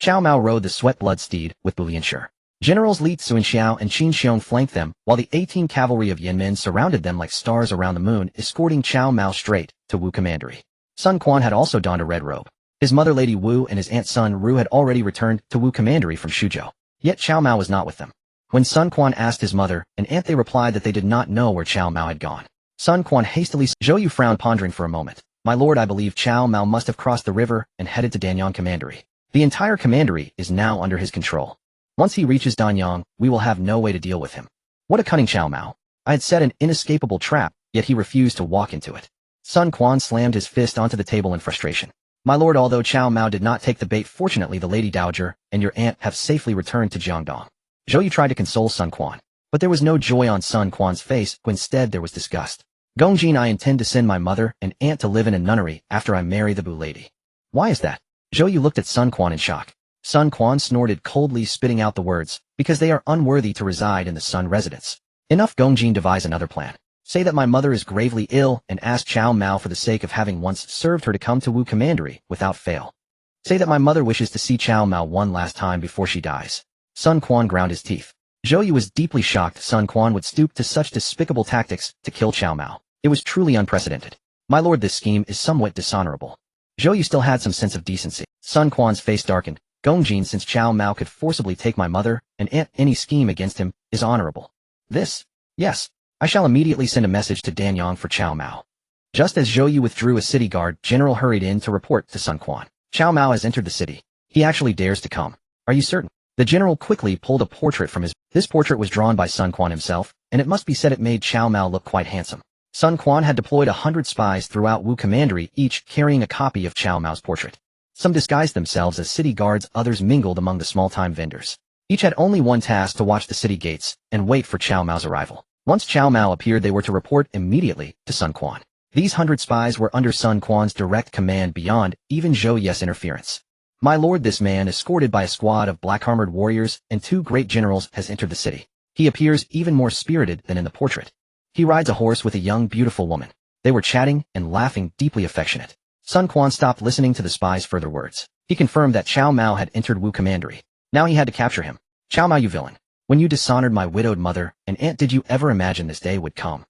Cao Mao rode the sweat-blood steed with Bu Lianshi. Generals Li Cunxiao and Qin Xiong flanked them, while the 18 cavalry of Yanmen surrounded them like stars around the moon, escorting Cao Mao straight to Wu Commandery. Sun Quan had also donned a red robe. His mother Lady Wu and his aunt Sun Ru had already returned to Wu Commandery from Shuzhou. Yet Cao Mao was not with them. When Sun Quan asked his mother and aunt, they replied that they did not know where Cao Mao had gone. Sun Quan hastily Zhou Yu frowned, pondering for a moment. My lord, I believe Cao Mao must have crossed the river and headed to Danyang Commandery. The entire commandery is now under his control. Once he reaches Danyang, we will have no way to deal with him. What a cunning Cao Mao. I had set an inescapable trap, yet he refused to walk into it. Sun Quan slammed his fist onto the table in frustration. My lord, although Cao Mao did not take the bait, fortunately the Lady Dowager and your aunt have safely returned to Jiangdong. Zhou Yu tried to console Sun Quan, but there was no joy on Sun Quan's face. Instead, there was disgust. Gongjin, I intend to send my mother and aunt to live in a nunnery after I marry the Bu lady. Why is that? Zhou Yu looked at Sun Quan in shock. Sun Quan snorted coldly, spitting out the words, because they are unworthy to reside in the Sun residence. Enough, Gongjin, devise another plan. Say that my mother is gravely ill and ask Cao Mao for the sake of having once served her to come to Wu Commandery without fail. Say that my mother wishes to see Cao Mao one last time before she dies. Sun Quan ground his teeth. Zhou Yu was deeply shocked Sun Quan would stoop to such despicable tactics to kill Cao Mao. It was truly unprecedented. My lord, this scheme is somewhat dishonorable. Zhou Yu still had some sense of decency. Sun Quan's face darkened. Gongjin, since Cao Mao could forcibly take my mother, and any scheme against him is honorable. This? Yes. I shall immediately send a message to Danyang for Cao Mao. Just as Zhou Yu withdrew, a city guard general hurried in to report to Sun Quan. Cao Mao has entered the city. He actually dares to come. Are you certain? The general quickly pulled a portrait from his... This portrait was drawn by Sun Quan himself, and it must be said it made Cao Mao look quite handsome. Sun Quan had deployed 100 spies throughout Wu Commandery, each carrying a copy of Cao Mao's portrait. Some disguised themselves as city guards, others mingled among the small-time vendors. Each had only one task: to watch the city gates and wait for Cao Mao's arrival. Once Cao Mao appeared, they were to report immediately to Sun Quan. These 100 spies were under Sun Quan's direct command beyond even Zhou Yu's interference. My lord, this man, escorted by a squad of black-armored warriors and 2 great generals, has entered the city. He appears even more spirited than in the portrait. He rides a horse with a young, beautiful woman. They were chatting and laughing, deeply affectionate. Sun Quan stopped listening to the spy's further words. He confirmed that Cao Mao had entered Wu Commandery. Now he had to capture him. Cao Mao, you villain. When you dishonored my widowed mother and aunt, did you ever imagine this day would come?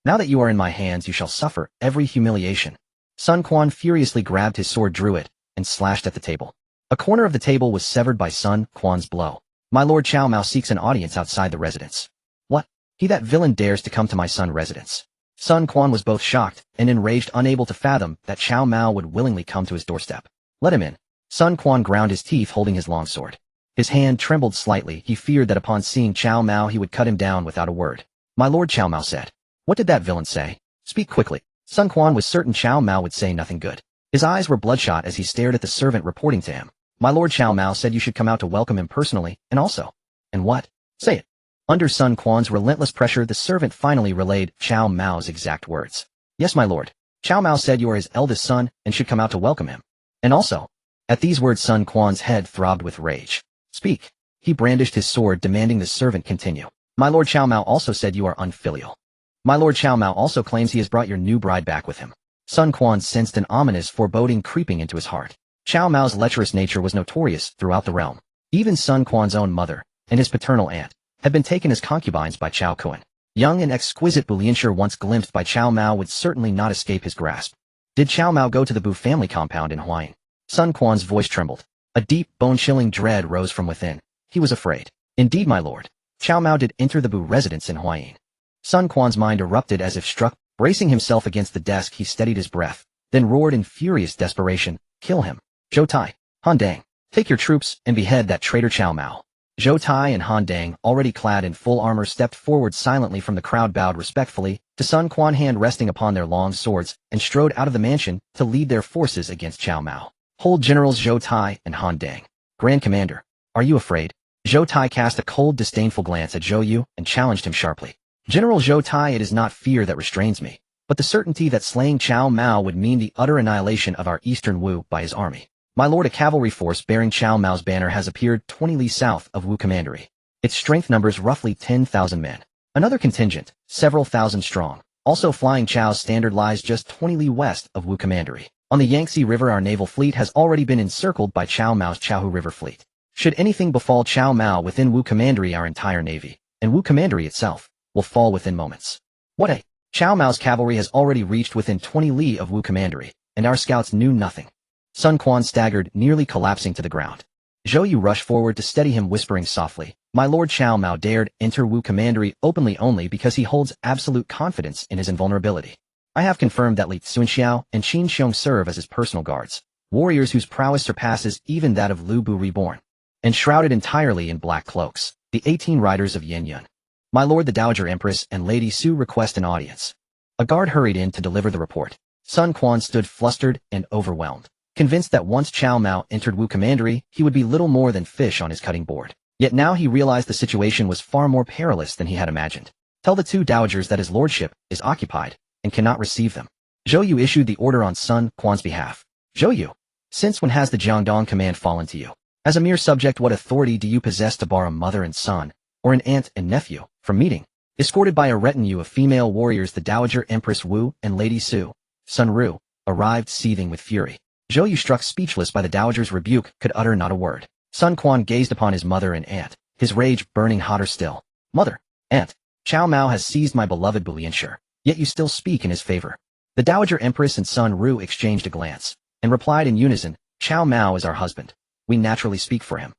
Now that you are in my hands, you shall suffer every humiliation. Sun Quan furiously grabbed his sword, drew it, and slashed at the table. A corner of the table was severed by Sun Quan's blow. My lord, Cao Mao seeks an audience outside the residence. What? He, that villain, dares to come to my son's residence. Sun Quan was both shocked and enraged, unable to fathom that Cao Mao would willingly come to his doorstep. Let him in. Sun Quan ground his teeth, holding his long sword. His hand trembled slightly. He feared that upon seeing Cao Mao he would cut him down without a word. My lord, Cao Mao said. What did that villain say? Speak quickly. Sun Quan was certain Cao Mao would say nothing good. His eyes were bloodshot as he stared at the servant reporting to him. My lord, Cao Mao said you should come out to welcome him personally, and also. And what? Say it. Under Sun Quan's relentless pressure, the servant finally relayed Cao Mao's exact words. Yes, my lord. Cao Mao said you are his eldest son and should come out to welcome him. And also. At these words, Sun Quan's head throbbed with rage. Speak. He brandished his sword, demanding the servant continue. My lord, Cao Mao also said you are unfilial. My lord, Cao Mao also claims he has brought your new bride back with him. Sun Quan sensed an ominous foreboding creeping into his heart. Cao Mao's lecherous nature was notorious throughout the realm. Even Sun Quan's own mother and his paternal aunt had been taken as concubines by Cao Cao. Young and exquisite Bulianshire once glimpsed by Cao Mao would certainly not escape his grasp. Did Cao Mao go to the Bu family compound in Huayin? Sun Quan's voice trembled. A deep, bone-chilling dread rose from within. He was afraid. Indeed, my lord. Cao Mao did enter the Bu residence in Huayin. Sun Quan's mind erupted as if struck. Bracing himself against the desk, he steadied his breath, then roared in furious desperation, kill him. Zhou Tai, Han Dang, take your troops and behead that traitor Cao Mao. Zhou Tai and Han Dang, already clad in full armor, stepped forward silently from the crowd, bowed respectfully to Sun Quan, hand resting upon their long swords, and strode out of the mansion to lead their forces against Cao Mao. Hold, Generals Zhou Tai and Han Dang. Grand Commander, are you afraid? Zhou Tai cast a cold, disdainful glance at Zhou Yu and challenged him sharply. General Zhou Tai, it is not fear that restrains me, but the certainty that slaying Cao Mao would mean the utter annihilation of our eastern Wu by his army. My lord, a cavalry force bearing Cao Mao's banner has appeared 20 li south of Wu Commandery. Its strength numbers roughly 10,000 men. Another contingent, several thousand strong, also flying Chao's standard, lies just 20 li west of Wu Commandery. On the Yangtze River, our naval fleet has already been encircled by Cao Mao's Chaohu River fleet. Should anything befall Cao Mao within Wu Commandery, our entire navy, and Wu Commandery itself, will fall within moments. What a! Cao Mao's cavalry has already reached within 20 li of Wu Commandery, and our scouts knew nothing. Sun Quan staggered, nearly collapsing to the ground. Zhou Yu rushed forward to steady him, whispering softly, my lord, Cao Mao dared enter Wu Commandery openly only because he holds absolute confidence in his invulnerability. I have confirmed that Li Cunxiao and Qin Xiong serve as his personal guards, warriors whose prowess surpasses even that of Lu Bu Reborn. And shrouded entirely in black cloaks, the 18 riders of Yin Yun. My lord, the Dowager Empress and Lady Zou request an audience. A guard hurried in to deliver the report. Sun Quan stood flustered and overwhelmed, convinced that once Cao Mao entered Wu Commandery, he would be little more than fish on his cutting board. Yet now he realized the situation was far more perilous than he had imagined. Tell the 2 dowagers that his lordship is occupied and cannot receive them. Zhou Yu issued the order on Sun Quan's behalf. Zhou Yu, since when has the Jiangdong command fallen to you? As a mere subject, what authority do you possess to bar a mother and son, or an aunt and nephew, from meeting? Escorted by a retinue of female warriors, the Dowager Empress Wu and Lady Zou, Sun Ru, arrived seething with fury. Zhou Yu, struck speechless by the Dowager's rebuke, could utter not a word. Sun Quan gazed upon his mother and aunt, his rage burning hotter still. Mother, aunt, Cao Mao has seized my beloved Bulianshire, yet you still speak in his favor. The Dowager Empress and Sun Ru exchanged a glance, and replied in unison, Cao Mao is our husband. We naturally speak for him.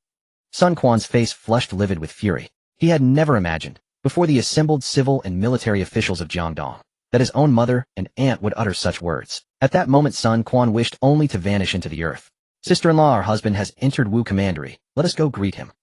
Sun Quan's face flushed livid with fury. He had never imagined, before the assembled civil and military officials of Jiangdong, that his own mother and aunt would utter such words. At that moment Sun Quan wished only to vanish into the earth. Sister-in-law, our husband has entered Wu Commandery. Let us go greet him.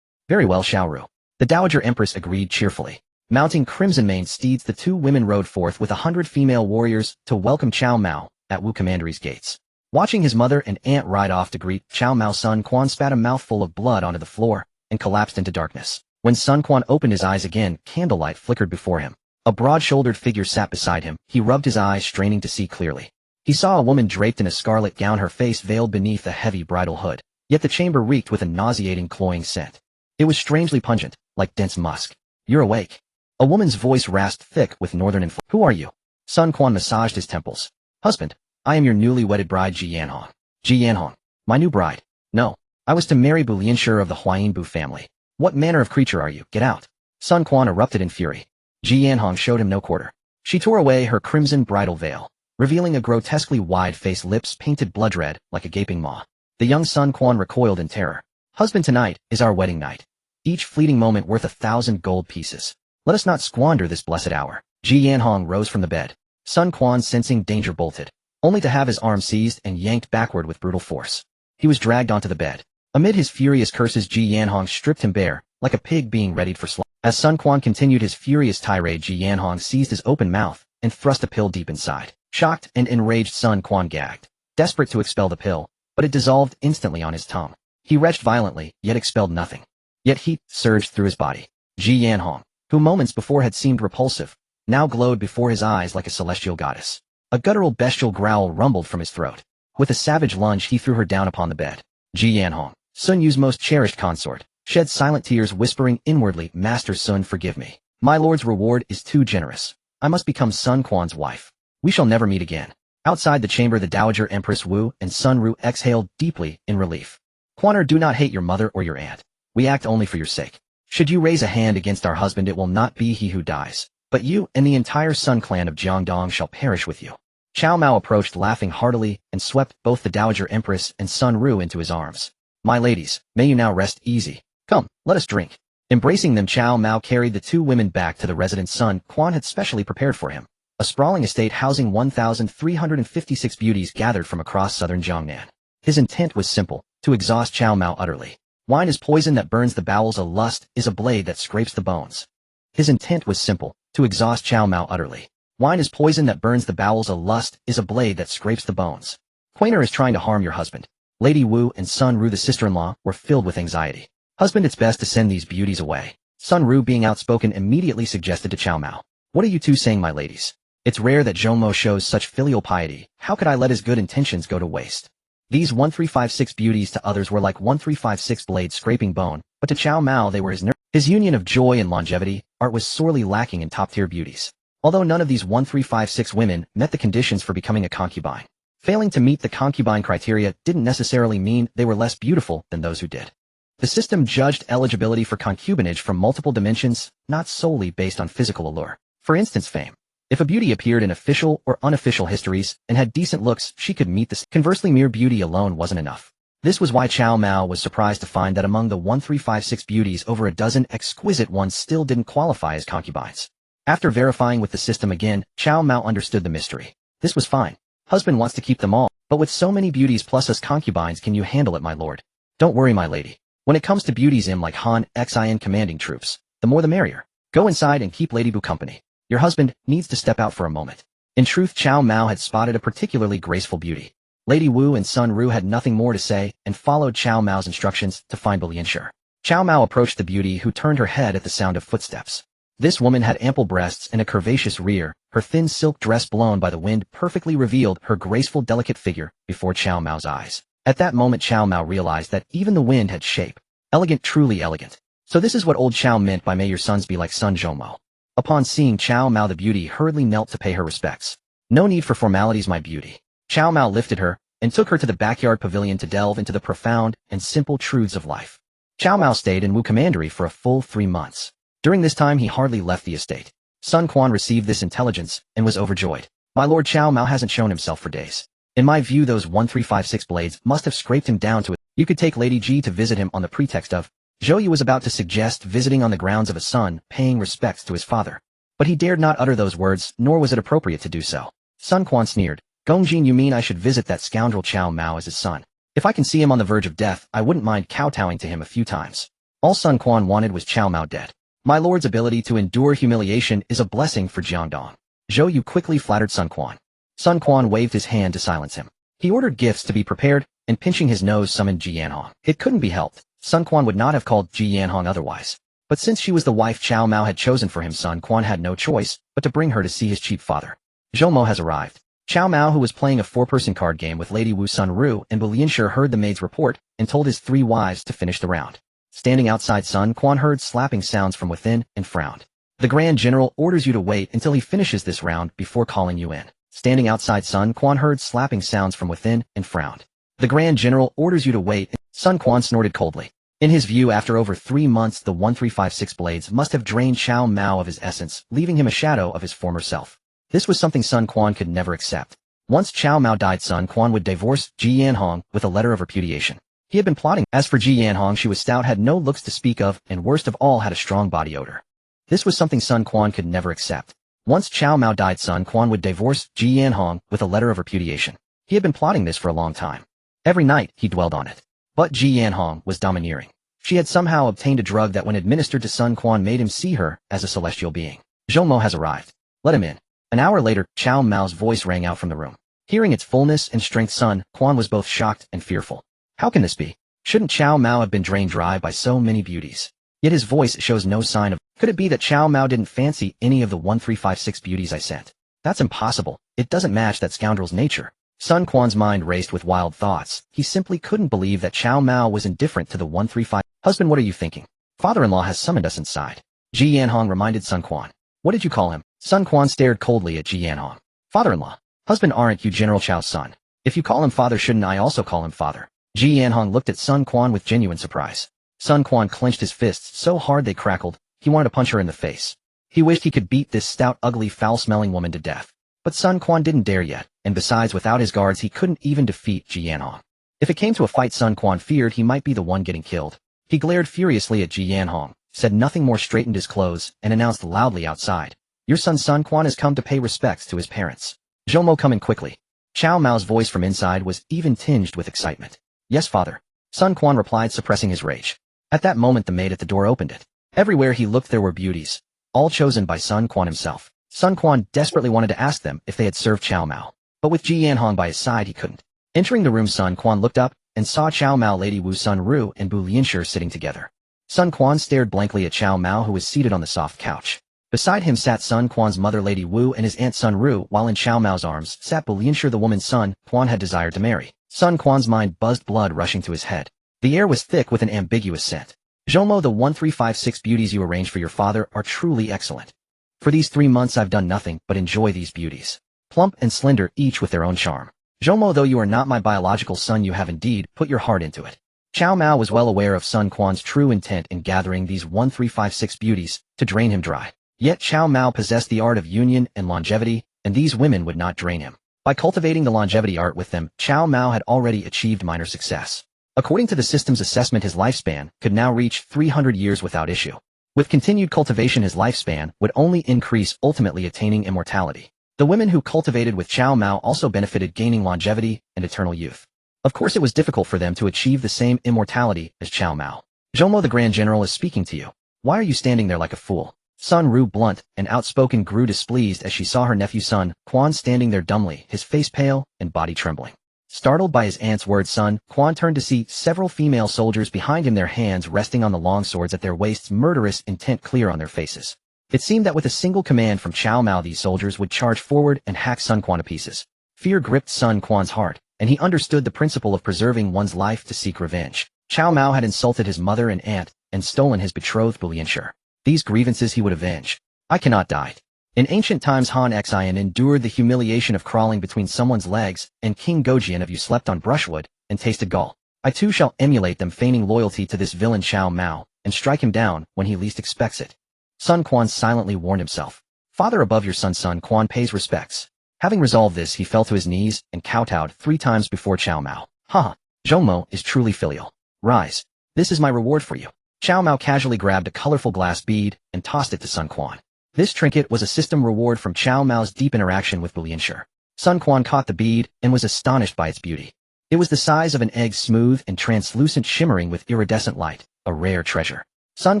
Very well, Xiaoru. The Dowager Empress agreed cheerfully. Mounting crimson-maned steeds, the two women rode forth with 100 female warriors to welcome Cao Mao at Wu Commandery's gates. Watching his mother and aunt ride off to greet Cao Mao, Sun Quan spat a mouthful of blood onto the floor and collapsed into darkness. When Sun Quan opened his eyes again, candlelight flickered before him. A broad-shouldered figure sat beside him. He rubbed his eyes, straining to see clearly. He saw a woman draped in a scarlet gown, her face veiled beneath a heavy bridal hood. Yet the chamber reeked with a nauseating, cloying scent. It was strangely pungent, like dense musk. You're awake. A woman's voice rasped thick with northern inflection. Who are you? Sun Quan massaged his temples. Husband, I am your newly wedded bride, Ji Yanhong. Ji Yanhong, my new bride. No, I was to marry Bulianshire of the Huayin family. What manner of creature are you? Get out. Sun Quan erupted in fury. Ji Yanhong showed him no quarter. She tore away her crimson bridal veil, revealing a grotesquely wide face, lips painted blood red like a gaping maw. The young Sun Quan recoiled in terror. Husband, tonight is our wedding night. Each fleeting moment worth 1,000 gold pieces. Let us not squander this blessed hour. Ji Yanhong rose from the bed. Sun Quan, sensing danger, bolted, only to have his arm seized and yanked backward with brutal force. He was dragged onto the bed. Amid his furious curses, Ji Yanhong stripped him bare, like a pig being readied for slaughter. As Sun Quan continued his furious tirade, Ji Yanhong seized his open mouth and thrust a pill deep inside. Shocked and enraged, Sun Quan gagged, desperate to expel the pill, but it dissolved instantly on his tongue. He retched violently, yet expelled nothing. Yet heat surged through his body. Ji Yanhong, who moments before had seemed repulsive, now glowed before his eyes like a celestial goddess. A guttural bestial growl rumbled from his throat. With a savage lunge he threw her down upon the bed. Ji Yanhong, Sun Yu's most cherished consort, shed silent tears, whispering inwardly, Master Sun, forgive me. My lord's reward is too generous. I must become Sun Quan's wife. We shall never meet again. Outside the chamber, the Dowager Empress Wu and Sun Ru exhaled deeply in relief. Quaner, do not hate your mother or your aunt. We act only for your sake. Should you raise a hand against our husband, it will not be he who dies, but you and the entire Sun clan of Jiangdong shall perish with you. Cao Mao approached, laughing heartily, and swept both the Dowager Empress and Sun Ru into his arms. My ladies, may you now rest easy. Come, let us drink. Embracing them, Cao Mao carried the two women back to the residence Sun Quan had specially prepared for him, a sprawling estate housing 1,356 beauties gathered from across southern Jiangnan. His intent was simple, to exhaust Cao Mao utterly. Wine is poison that burns the bowels, a lust is a blade that scrapes the bones. His intent was simple, to exhaust Cao Mao utterly. Wine is poison that burns the bowels, a lust is a blade that scrapes the bones. Quainer is trying to harm your husband. Lady Wu and Sun Ru, the sister-in-law, were filled with anxiety. Husband, it's best to send these beauties away. Sun Ru, being outspoken, immediately suggested to Cao Mao. What are you two saying, my ladies? It's rare that Zhong Mo shows such filial piety. How could I let his good intentions go to waste? These 1356 beauties to others were like 1356 blades scraping bone, but to Cao Mao they were his nerve. His union of joy and longevity, art was sorely lacking in top-tier beauties. Although none of these 1356 women met the conditions for becoming a concubine. Failing to meet the concubine criteria didn't necessarily mean they were less beautiful than those who did. The system judged eligibility for concubinage from multiple dimensions, not solely based on physical allure. For instance, fame. If a beauty appeared in official or unofficial histories and had decent looks, she could meet this. Conversely, mere beauty alone wasn't enough. This was why Cao Mao was surprised to find that among the 1356 beauties, over a dozen exquisite ones still didn't qualify as concubines. After verifying with the system again, Cao Mao understood the mystery. This was fine. Husband wants to keep them all, but with so many beauties plus us concubines, can you handle it, my lord? Don't worry, my lady. When it comes to beauties, like Han Xin commanding troops, the more the merrier. Go inside and keep Lady Bu company. Your husband needs to step out for a moment. In truth, Cao Mao had spotted a particularly graceful beauty. Lady Wu and Sun Ru had nothing more to say and followed Cao Mao's instructions to find Bulianshire. Cao Mao approached the beauty, who turned her head at the sound of footsteps. This woman had ample breasts and a curvaceous rear. Her thin silk dress, blown by the wind, perfectly revealed her graceful, delicate figure before Cao Mao's eyes. At that moment, Cao Mao realized that even the wind had shape. Elegant, truly elegant. So this is what old Cao meant by may your sons be like Sun Zhongmo. Upon seeing Cao Mao, the beauty hurriedly knelt to pay her respects. No need for formalities, my beauty. Cao Mao lifted her and took her to the backyard pavilion to delve into the profound and simple truths of life. Cao Mao stayed in Wu Commandery for a full 3 months. During this time he hardly left the estate. Sun Quan received this intelligence and was overjoyed. My lord Cao Mao hasn't shown himself for days. In my view, those 1356 blades must have scraped him down to it. You could take Lady Ji to visit him on the pretext of Zhou Yu was about to suggest visiting on the grounds of a son paying respects to his father. But he dared not utter those words, nor was it appropriate to do so. Sun Quan sneered. Gongjin, you mean I should visit that scoundrel Cao Mao as his son? If I can see him on the verge of death, I wouldn't mind kowtowing to him a few times. All Sun Quan wanted was Cao Mao dead. My lord's ability to endure humiliation is a blessing for Jiangdong. Zhou Yu quickly flattered Sun Quan. Sun Quan waved his hand to silence him. He ordered gifts to be prepared, and pinching his nose summoned Ji Yanhong. It couldn't be helped. Sun Quan would not have called Ji Yanhong otherwise. But since she was the wife Cao Mao had chosen for him, Sun Quan had no choice but to bring her to see his cheap father. Zhou Mo has arrived. Cao Mao, who was playing a 4-person card game with Lady Wu Sun Ru and Bu Lianshi, heard the maid's report and told his 3 wives to finish the round. Standing outside, Sun Quan heard slapping sounds from within and frowned. The Grand General orders you to wait until he finishes this round before calling you in. Standing outside, Sun Quan heard slapping sounds from within and frowned. The Grand General orders you to wait. Sun Quan snorted coldly. In his view, after over 3 months, the 1356 blades must have drained Cao Mao of his essence, leaving him a shadow of his former self. This was something Sun Quan could never accept. Once Cao Mao died, Sun Quan would divorce Ji Yanhong with a letter of repudiation. He had been plotting. As for Ji Yanhong, she was stout, had no looks to speak of, and worst of all, had a strong body odor. This was something Sun Quan could never accept. Once Cao Mao died, Sun Quan would divorce Ji Yanhong with a letter of repudiation. He had been plotting this for a long time. Every night, he dwelled on it. But Ji Yanhong was domineering. She had somehow obtained a drug that when administered to Sun Quan made him see her as a celestial being. Zhou Mo has arrived. Let him in. An hour later, Cao Mao's voice rang out from the room. Hearing its fullness and strength, Sun Quan was both shocked and fearful. How can this be? Shouldn't Cao Mao have been drained dry by so many beauties? Yet his voice shows no sign of. Could it be that Cao Mao didn't fancy any of the 1356 beauties I sent? That's impossible. It doesn't match that scoundrel's nature. Sun Quan's mind raced with wild thoughts. He simply couldn't believe that Cao Mao was indifferent to the 135. Husband, what are you thinking? Father-in-law has summoned us inside. Ji Yanhong reminded Sun Quan. What did you call him? Sun Quan stared coldly at Ji Yanhong. Father-in-law. Husband, aren't you General Chao's son? If you call him father, shouldn't I also call him father? Ji Yanhong looked at Sun Quan with genuine surprise. Sun Quan clenched his fists so hard they crackled. He wanted to punch her in the face. He wished he could beat this stout, ugly, foul-smelling woman to death. But Sun Quan didn't dare yet, and besides, without his guards he couldn't even defeat Ji Yanhong. If it came to a fight, Sun Quan feared he might be the one getting killed. He glared furiously at Ji Yanhong, said nothing more, straightened his clothes, and announced loudly outside. Your son Sun Quan has come to pay respects to his parents. Zhou Mo, come in quickly. Cao Mao's voice from inside was even tinged with excitement. Yes, father. Sun Quan replied, suppressing his rage. At that moment the maid at the door opened it. Everywhere he looked there were beauties, all chosen by Sun Quan himself. Sun Quan desperately wanted to ask them if they had served Cao Mao, but with Ji Yanhong by his side he couldn't. Entering the room, Sun Quan looked up and saw Cao Mao, Lady Wu Sun Ru, and Bu Lianshi sitting together. Sun Quan stared blankly at Cao Mao, who was seated on the soft couch. Beside him sat Sun Quan's mother Lady Wu and his aunt Sun Ru, while in Cao Mao's arms sat Bu Lianshi, the woman Sun Quan had desired to marry. Sun Quan's mind buzzed, blood rushing to his head. The air was thick with an ambiguous scent. Zhou Mo, the 1356 beauties you arranged for your father are truly excellent. For these 3 months I've done nothing but enjoy these beauties. Plump and slender, each with their own charm. Zhou Mo, though you are not my biological son, you have indeed put your heart into it. Cao Mao was well aware of Sun Quan's true intent in gathering these 1356 beauties to drain him dry. Yet Cao Mao possessed the art of union and longevity, and these women would not drain him. By cultivating the longevity art with them, Cao Mao had already achieved minor success. According to the system's assessment, his lifespan could now reach 300 years without issue. With continued cultivation, his lifespan would only increase, ultimately attaining immortality. The women who cultivated with Cao Mao also benefited, gaining longevity and eternal youth. Of course, it was difficult for them to achieve the same immortality as Cao Mao. Zhou Mo, the Grand General is speaking to you. Why are you standing there like a fool? Sun Ru, blunt and outspoken, grew displeased as she saw her nephew Sun Quan standing there dumbly, his face pale and body trembling. Startled by his aunt's words, Sun Quan turned to see several female soldiers behind him, their hands resting on the long swords at their waists, murderous intent clear on their faces. It seemed that with a single command from Cao Mao these soldiers would charge forward and hack Sun Quan to pieces. Fear gripped Sun Quan's heart, and he understood the principle of preserving one's life to seek revenge. Cao Mao had insulted his mother and aunt and stolen his betrothed Bu Lianshi. These grievances he would avenge. I cannot die. In ancient times Han Xian endured the humiliation of crawling between someone's legs, and King Gojian of you slept on brushwood, and tasted gall. I too shall emulate them, feigning loyalty to this villain Cao Mao, and strike him down when he least expects it. Sun Quan silently warned himself. Father above your son. Sun Quan pays respects. Having resolved this, he fell to his knees and kowtowed 3 times before Cao Mao. Ha! Zhong Mo is truly filial. Rise. This is my reward for you. Cao Mao casually grabbed a colorful glass bead and tossed it to Sun Quan. This trinket was a system reward from Cao Mao's deep interaction with Li Cunxiao. Sun Quan caught the bead and was astonished by its beauty. It was the size of an egg, smooth and translucent, shimmering with iridescent light, a rare treasure. Sun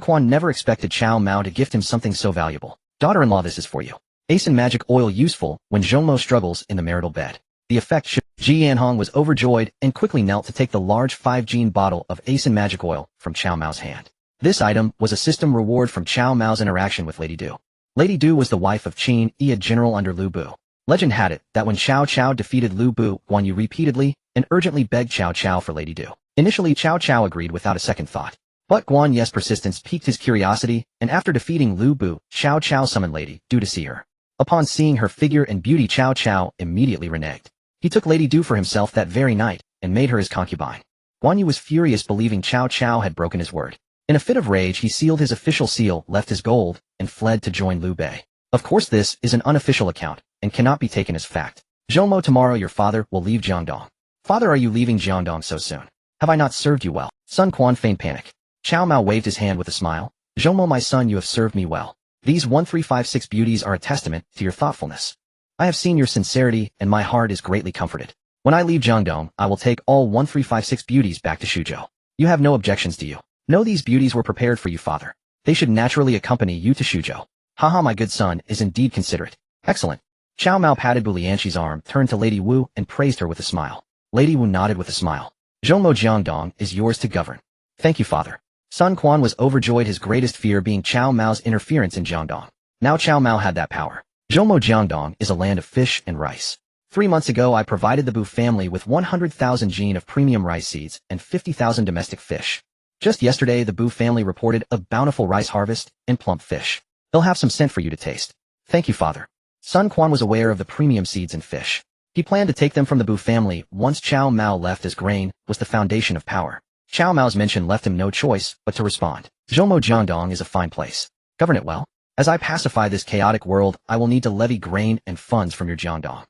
Quan never expected Cao Mao to gift him something so valuable. Daughter-in-law, this is for you. Ace and magic oil useful when Zhong Mo struggles in the marital bed. The effect should. Ji Yanhong was overjoyed and quickly knelt to take the large 5-gene bottle of Ace and magic oil from Cao Mao's hand. This item was a system reward from Cao Mao's interaction with Lady Zou. Lady Zou was the wife of Qin Yi, a general under Lu Bu. Legend had it that when Cao Cao defeated Lu Bu, Guan Yu repeatedly and urgently begged Cao Cao for Lady Zou. Initially, Cao Cao agreed without a second thought. But Guan Yu's persistence piqued his curiosity, and after defeating Lu Bu, Cao Cao summoned Lady Zou to see her. Upon seeing her figure and beauty, Cao Cao immediately reneged. He took Lady Zou for himself that very night, and made her his concubine. Guan Yu was furious, believing Cao Cao had broken his word. In a fit of rage, he sealed his official seal, left his gold, and fled to join Liu Bei. Of course, this is an unofficial account, and cannot be taken as fact. Zhong Mo, tomorrow your father will leave Jiangdong. Father, are you leaving Jiangdong so soon? Have I not served you well? Sun Quan feigned panic. Cao Mao waved his hand with a smile. Zhong Mo, my son, you have served me well. These 1356 beauties are a testament to your thoughtfulness. I have seen your sincerity, and my heart is greatly comforted. When I leave Jiangdong, I will take all 1356 beauties back to Xuzhou. You have no objections, do you? No, these beauties were prepared for you, father. They should naturally accompany you to Xuzhou. Haha, my good son is indeed considerate. Excellent. Cao Mao patted Bu Lianqi's arm, turned to Lady Wu, and praised her with a smile. Lady Wu nodded with a smile. Zhong Mo, Jiangdong is yours to govern. Thank you, father. Sun Quan was overjoyed, his greatest fear being Cao Mao's interference in Jiangdong. Now Cao Mao had that power. Zhong Mo, Jiangdong is a land of fish and rice. 3 months ago, I provided the Bu family with 100,000 gene of premium rice seeds and 50,000 domestic fish. Just yesterday, the Bu family reported a bountiful rice harvest and plump fish. They'll have some sent for you to taste. Thank you, father. Sun Quan was aware of the premium seeds and fish. He planned to take them from the Bu family once Cao Mao left, as grain was the foundation of power. Cao Mao's mention left him no choice but to respond. Zhong Mo, Jiangdong is a fine place. Govern it well. As I pacify this chaotic world, I will need to levy grain and funds from your Jiangdong.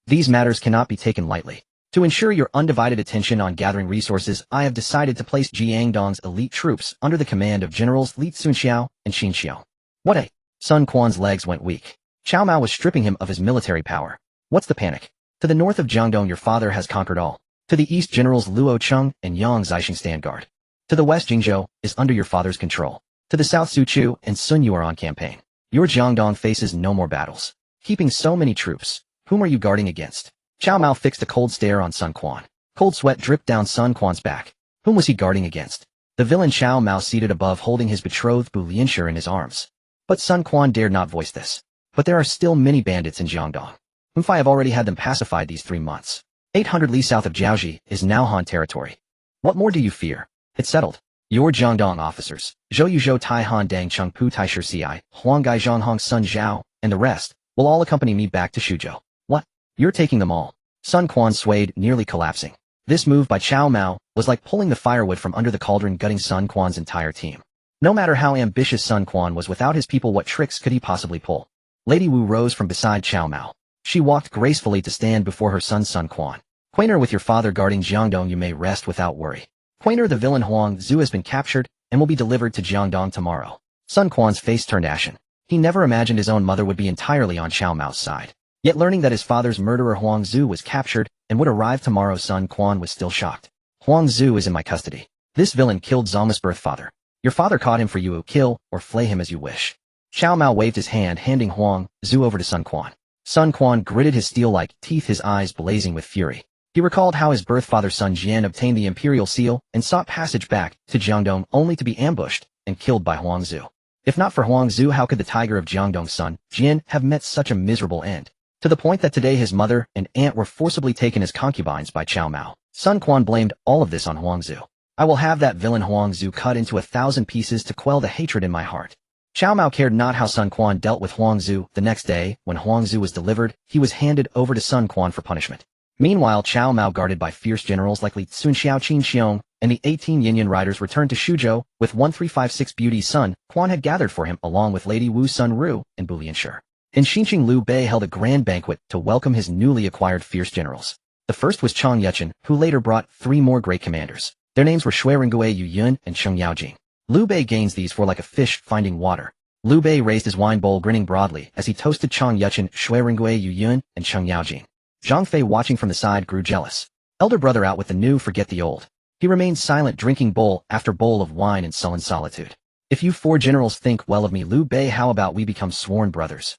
These matters cannot be taken lightly. To ensure your undivided attention on gathering resources, I have decided to place Jiangdong's elite troops under the command of Generals Li Cunxiao and Qin Xiao. What a... Sun Quan's legs went weak. Cao Mao was stripping him of his military power. What's the panic? To the north of Jiangdong, your father has conquered all. To the east, Generals Luo Cheng and Yang Zixing stand guard. To the west, Jingzhou is under your father's control. To the south, Su Chu and Sun Yu are on campaign. Your Jiangdong faces no more battles. Keeping so many troops, whom are you guarding against? Cao Mao fixed a cold stare on Sun Quan. Cold sweat dripped down Sun Quan's back. Whom was he guarding against? The villain Cao Mao, seated above, holding his betrothed Bu Lianshi in his arms. But Sun Quan dared not voice this. But there are still many bandits in Jiangdong. I have already had them pacified these 3 months. 800 li south of Jiaoji is now Han territory. What more do you fear? It's settled. Your Jiangdong officers, Zhou Yuzhou Tai Han Dang Cheng Pu Tai Shi Ci, Huanggai Zhang Hong Sun Zhao, and the rest, will all accompany me back to Xuzhou. What? You're taking them all? Sun Quan swayed, nearly collapsing. This move by Cao Mao was like pulling the firewood from under the cauldron, gutting Sun Quan's entire team. No matter how ambitious Sun Quan was, without his people, what tricks could he possibly pull? Lady Wu rose from beside Cao Mao. She walked gracefully to stand before her son Sun Quan. Quainer, with your father guarding Jiangdong, you may rest without worry. Quainer, the villain Huang Zu has been captured and will be delivered to Jiangdong tomorrow. Sun Quan's face turned ashen. He never imagined his own mother would be entirely on Cao Mao's side. Yet learning that his father's murderer Huang Zu was captured and would arrive tomorrow, Sun Quan was still shocked. Huang Zu is in my custody. This villain killed Zama's birth father. Your father caught him for you. Kill or flay him as you wish. Cao Mao waved his hand, handing Huang Zu over to Sun Quan. Sun Quan gritted his steel-like teeth, his eyes blazing with fury. He recalled how his birth father Sun Jian obtained the imperial seal and sought passage back to Jiangdong only to be ambushed and killed by Huang Zu. If not for Huang Zu, how could the tiger of Jiangdong, Sun Jian, have met such a miserable end? To the point that today his mother and aunt were forcibly taken as concubines by Cao Mao. Sun Quan blamed all of this on Huang Zu. I will have that villain Huang Zu cut into 1,000 pieces to quell the hatred in my heart. Cao Mao cared not how Sun Quan dealt with Huang Zu. The next day, when Huang Zu was delivered, he was handed over to Sun Quan for punishment. Meanwhile, Cao Mao, guarded by fierce generals like Li Cunxiao, Qin Xiong, and the 18 Yinyan riders, returned to Shuzhou with 1356 beauty Sun Quan had gathered for him, along with Lady Wu, Sun Ru, and Bu Lianshi. In Xinqing, Liu Bei held a grand banquet to welcome his newly acquired fierce generals. The first was Chang Yuchen, who later brought 3 more great commanders. Their names were Shui Ringgui Yu Yun and Cheng Yaojing. Liu Bei gains these for like a fish finding water. Liu Bei raised his wine bowl, grinning broadly as he toasted Chang Yuchen, Shui Ringgui Yu Yun, and Cheng Yaojing. Zhang Fei, watching from the side, grew jealous. Elder brother out with the new, forget the old. He remained silent, drinking bowl after bowl of wine in sullen solitude. If you 4 generals think well of me, Liu Bei, how about we become sworn brothers?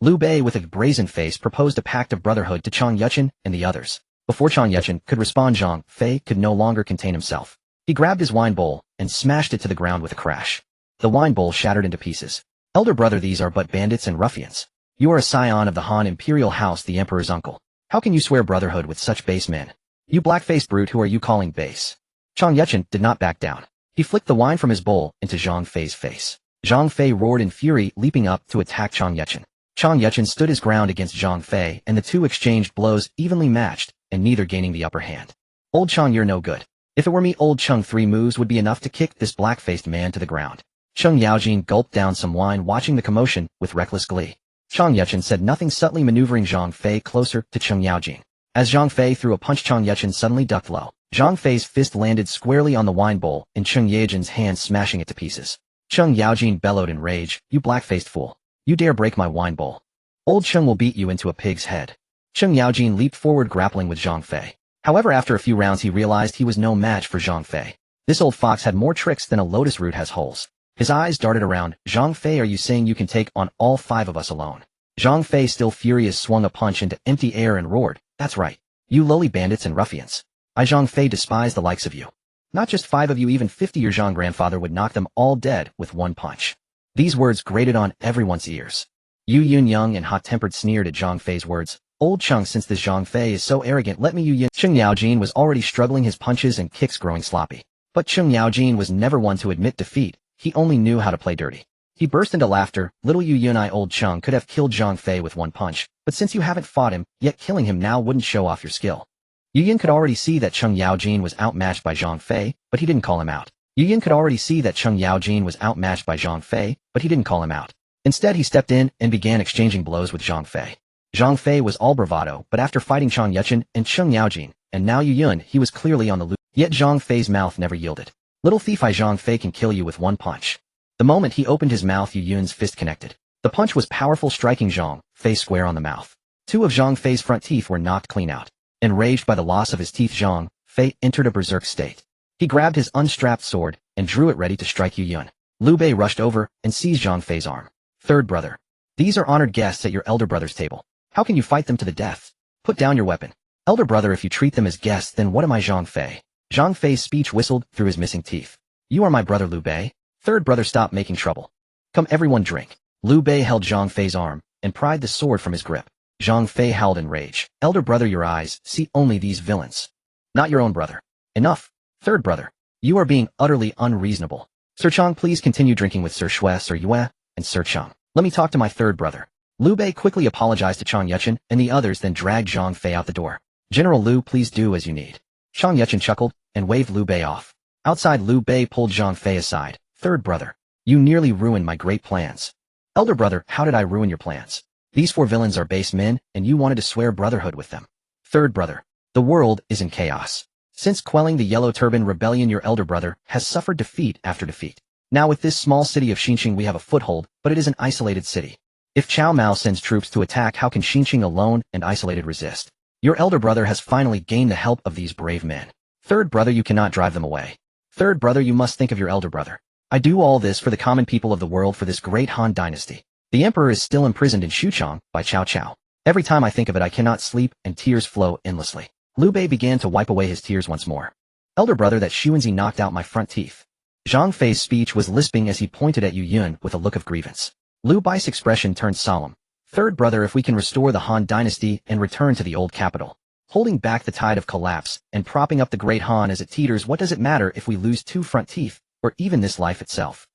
Liu Bei, with a brazen face, proposed a pact of brotherhood to Chang Yuchen and the others. Before Chang Yuchen could respond, Zhang Fei could no longer contain himself. He grabbed his wine bowl and smashed it to the ground with a crash. The wine bowl shattered into pieces. Elder brother, these are but bandits and ruffians. You are a scion of the Han imperial house, the emperor's uncle. How can you swear brotherhood with such base men? You black-faced brute, who are you calling base? Chang Yuchen did not back down. He flicked the wine from his bowl into Zhang Fei's face. Zhang Fei roared in fury, leaping up to attack Chang Yuchen. Chang Yuchen stood his ground against Zhang Fei, and the two exchanged blows evenly matched, and neither gaining the upper hand. Old Chang, you're no good. If it were me, old Cheng, 3 moves would be enough to kick this black-faced man to the ground. Cheng Yaojing gulped down some wine, watching the commotion with reckless glee. Chang Yuchen said nothing, subtly maneuvering Zhang Fei closer to Cheng Yaojing. As Zhang Fei threw a punch, Chang Yuchen suddenly ducked low. Zhang Fei's fist landed squarely on the wine bowl, in Cheng Yaojing's hand, smashing it to pieces. Cheng Yaojing bellowed in rage, "You black-faced fool! You dare break my wine bowl! Old Cheng will beat you into a pig's head." Cheng Yaojing leaped forward, grappling with Zhang Fei. However, after a few rounds, he realized he was no match for Zhang Fei. This old fox had more tricks than a lotus root has holes. His eyes darted around. "Zhang Fei, are you saying you can take on all 5 of us alone?" Zhang Fei, still furious, swung a punch into empty air and roared, "That's right. You lowly bandits and ruffians. I, Zhang Fei, despise the likes of you. Not just 5 of you, even 50 your Zhang grandfather would knock them all dead with one punch." These words grated on everyone's ears. Yu Yun, young and hot-tempered, sneered at Zhang Fei's words. "Old Cheng, since this Zhang Fei is so arrogant, let me Yu Yun." Cheng Yaojing was already struggling, his punches and kicks growing sloppy. But Cheng Yaojing was never one to admit defeat. He only knew how to play dirty. He burst into laughter. "Little Yu Yun, I, old Cheng, could have killed Zhang Fei with one punch, but since you haven't fought him, yet killing him now wouldn't show off your skill." Yu Yun could already see that Cheng Yaojing was outmatched by Zhang Fei, but he didn't call him out. Yu Yun could already see that Cheng Yaojing was outmatched by Zhang Fei, but he didn't call him out. Instead, he stepped in and began exchanging blows with Zhang Fei. Zhang Fei was all bravado, but after fighting Chang Yuchen and Cheng Yaojing, and now Yu Yun, he was clearly on the loose. Yet Zhang Fei's mouth never yielded. "Little thief, I, Zhang Fei, can kill you with one punch." The moment he opened his mouth, Yu Yun's fist connected. The punch was powerful, striking Zhang Fei square on the mouth. 2 of Zhang Fei's front teeth were knocked clean out. Enraged by the loss of his teeth, Zhang Fei entered a berserk state. He grabbed his unstrapped sword and drew it, ready to strike Yu Yun. Liu Bei rushed over and seized Zhang Fei's arm. "Third brother, these are honored guests at your elder brother's table. How can you fight them to the death? Put down your weapon." "Elder brother, if you treat them as guests, then what am I, Zhang Fei?" Zhang Fei's speech whistled through his missing teeth. "You are my brother, Liu Bei. Third brother, stop making trouble. Come, everyone, drink." Liu Bei held Zhang Fei's arm and pried the sword from his grip. Zhang Fei howled in rage. "Elder brother, your eyes see only these villains. Not your own brother. Enough. Third brother, you are being utterly unreasonable. Sir Chang, please continue drinking with Sir Shui, Sir Yue, and Sir Chang. Let me talk to my third brother." Liu Bei quickly apologized to Chang Yuchen and the others, then dragged Zhang Fei out the door. "General Liu, please do as you need." Chang Yuchen chuckled and waved Liu Bei off. Outside, Liu Bei pulled Zhang Fei aside. "Third brother, you nearly ruined my great plans." "Elder brother, how did I ruin your plans? These 4 villains are base men, and you wanted to swear brotherhood with them." "Third brother, the world is in chaos. Since quelling the Yellow Turban Rebellion, your elder brother has suffered defeat after defeat. Now with this small city of Xinqing we have a foothold, but it is an isolated city. If Cao Mao sends troops to attack, how can Xinqing alone and isolated resist? Your elder brother has finally gained the help of these brave men. Third brother, you cannot drive them away. Third brother, you must think of your elder brother. I do all this for the common people of the world, for this great Han dynasty. The emperor is still imprisoned in Xuchang by Cao Cao. Every time I think of it, I cannot sleep, and tears flow endlessly." Liu Bei began to wipe away his tears once more. "Elder brother, that Xuanzi knocked out my front teeth." Zhang Fei's speech was lisping as he pointed at Yu Yun with a look of grievance. Liu Bei's expression turned solemn. "Third brother, if we can restore the Han dynasty and return to the old capital, holding back the tide of collapse and propping up the Great Han as it teeters. What does it matter if we lose 2 front teeth, or even this life itself?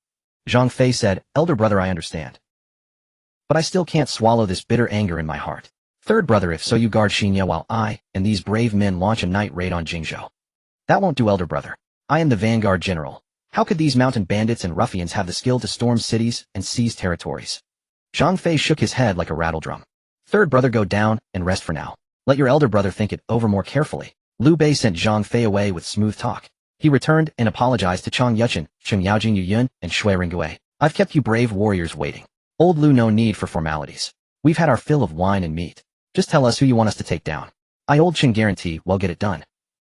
Zhang Fei said, elder brother, I understand. But I still can't swallow this bitter anger in my heart. Third brother, if so you guard Xinye while I and these brave men launch a night raid on Jingzhou. That won't do, elder brother. I am the vanguard general. How could these mountain bandits and ruffians have the skill to storm cities and seize territories? Zhang Fei shook his head like a rattledrum. Third brother, go down and rest for now. Let your elder brother think it over more carefully. Liu Bei sent Zhang Fei away with smooth talk. He returned and apologized to Chang Yuchen, Cheng Yaojing Yu Yun, and Shui Ringgui. I've kept you brave warriors waiting. Old Liu, no need for formalities. We've had our fill of wine and meat. Just tell us who you want us to take down. I, Old Cheng, guarantee we'll get it done.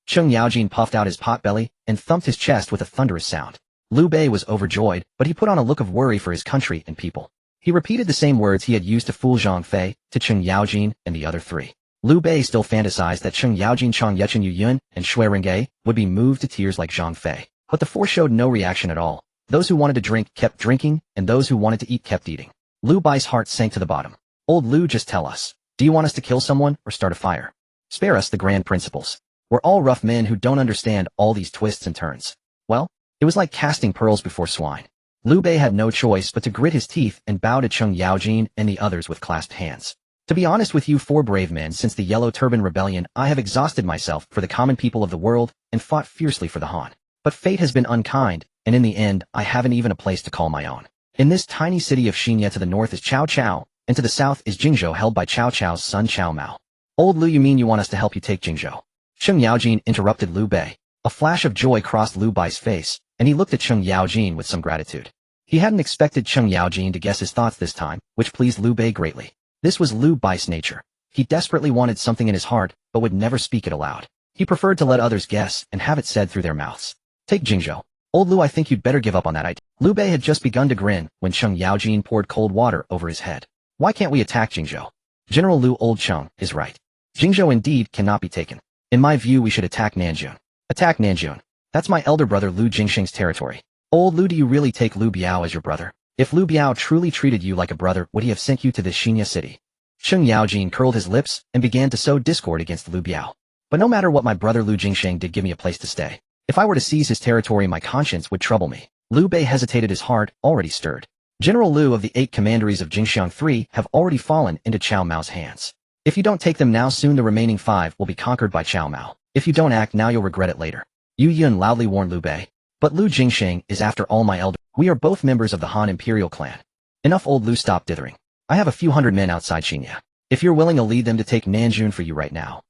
Cheng Yaojing puffed out his potbelly and thumped his chest with a thunderous sound. Liu Bei was overjoyed, but he put on a look of worry for his country and people. He repeated the same words he had used to fool Zhang Fei, to Cheng Yaojing and the other 3. Liu Bei still fantasized that Cheng Yaojing, Chang Yuchen, Yu Yun, and Shui Ringgui would be moved to tears like Zhang Fei. But the 4 showed no reaction at all. Those who wanted to drink kept drinking, and those who wanted to eat kept eating. Liu Bai's heart sank to the bottom. Old Liu, just tell us. Do you want us to kill someone or start a fire? Spare us the grand principles. We're all rough men who don't understand all these twists and turns. Well, it was like casting pearls before swine. Liu Bei had no choice but to grit his teeth and bow to Cheng Yaojing and the others with clasped hands. To be honest with you 4 brave men, since the Yellow Turban Rebellion, I have exhausted myself for the common people of the world and fought fiercely for the Han. But fate has been unkind, and in the end, I haven't even a place to call my own. In this tiny city of Xinye, to the north is Cao Cao, and to the south is Jingzhou, held by Cao Cao's son Cao Mao. Old Liu, you mean you want us to help you take Jingzhou? Cheng Yaojing interrupted Liu Bei. A flash of joy crossed Liu Bai's face, and he looked at Cheng Yaojing with some gratitude. He hadn't expected Cheng Yaojing to guess his thoughts this time, which pleased Liu Bei greatly. This was Liu Bai's nature. He desperately wanted something in his heart, but would never speak it aloud. He preferred to let others guess and have it said through their mouths. Take Jingzhou. Old Liu, I think you'd better give up on that idea. Liu Bei had just begun to grin when Cheng Yaojing poured cold water over his head. Why can't we attack Jingzhou? General Liu, Old Cheng is right. Jingzhou indeed cannot be taken. In my view, we should attack Nanjun. Attack Nanjun. That's my elder brother Liu Jingxing's territory. Old Liu, do you really take Liu Biao as your brother? If Liu Biao truly treated you like a brother, would he have sent you to this Xinye city? Cheng Yaojing curled his lips and began to sow discord against Liu Biao. But no matter what, my brother Liu Jingxing did give me a place to stay. If I were to seize his territory, my conscience would trouble me. Liu Bei hesitated, his heart already stirred. General Liu of the 8 commanderies of Jingxiang 3 have already fallen into Cao Mao's hands. If you don't take them now, soon the remaining 5 will be conquered by Cao Mao. If you don't act now, you'll regret it later. Yu Yun loudly warned Liu Bei. But Liu Jingxing is after all my elder. We are both members of the Han Imperial clan. Enough, Old Liu, stop dithering. I have a few hundred men outside Xinye. If you're willing, I'll lead them to take Nanjun for you right now.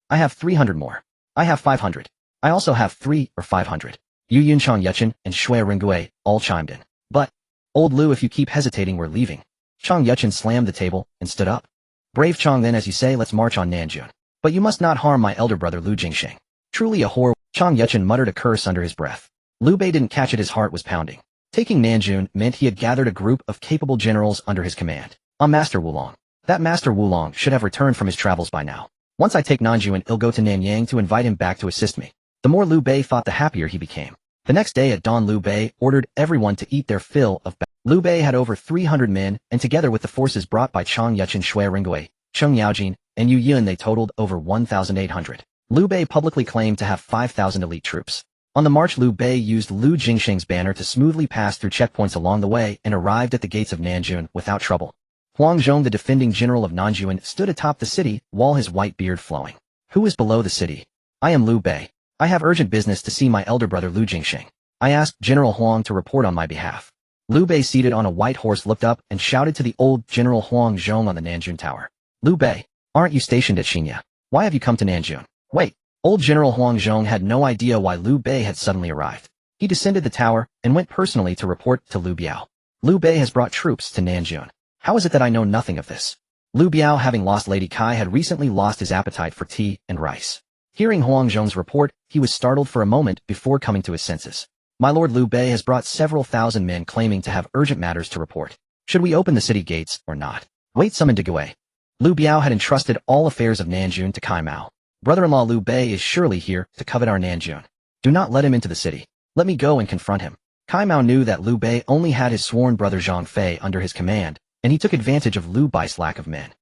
I have 300 more. I have 500. I also have 3 or 500. Yu Yun, Chang Yuchen, and Shui Ringgui all chimed in. But, Old Liu, if you keep hesitating, we're leaving. Chang Yuchen slammed the table and stood up. Brave Chang, then, as you say, let's march on Nanjun. But you must not harm my elder brother Liu Jingxing. Truly a whore. Chang Yuchen muttered a curse under his breath. Liu Bei didn't catch it, his heart was pounding. Taking Nanjun meant he had gathered a group of capable generals under his command. Master Wulong. That Master Wulong should have returned from his travels by now. Once I take Nanjun, he'll go to Nanyang to invite him back to assist me. The more Liu Bei thought, the happier he became. The next day at dawn, Liu Bei ordered everyone to eat their fill of Liu Bei had over 300 men, and together with the forces brought by Chang Yuchen, Shui Ringgui, Cheng Yaojing, and Yu Yun, they totaled over 1,800. Liu Bei publicly claimed to have 5,000 elite troops. On the march, Liu Bei used Liu Jingxing's banner to smoothly pass through checkpoints along the way and arrived at the gates of Nanjun without trouble. Huang Zhong, the defending general of Nanjun, stood atop the city, while his white beard flowing. Who is below the city? I am Liu Bei. I have urgent business to see my elder brother Liu Jingxing. I asked General Huang to report on my behalf. Liu Bei, seated on a white horse, looked up and shouted to the old General Huang Zhong on the Nanjun Tower. Liu Bei, aren't you stationed at Xinye? Why have you come to Nanjun? Wait. Old General Huang Zhong had no idea why Liu Bei had suddenly arrived. He descended the tower and went personally to report to Liu Biao. Liu Bei has brought troops to Nanjun. How is it that I know nothing of this? Liu Biao, having lost Lady Kai, had recently lost his appetite for tea and rice. Hearing Huang Zhong's report, he was startled for a moment before coming to his senses. My lord, Liu Bei has brought several thousand men claiming to have urgent matters to report. Should we open the city gates or not? Wait, summon Degui. Liu Biao had entrusted all affairs of Nanjun to Cao Mao. Brother-in-law Liu Bei is surely here to covet our Nanjun. Do not let him into the city. Let me go and confront him. Cao Mao knew that Liu Bei only had his sworn brother Zhang Fei under his command, and he took advantage of Liu Bai's lack of men.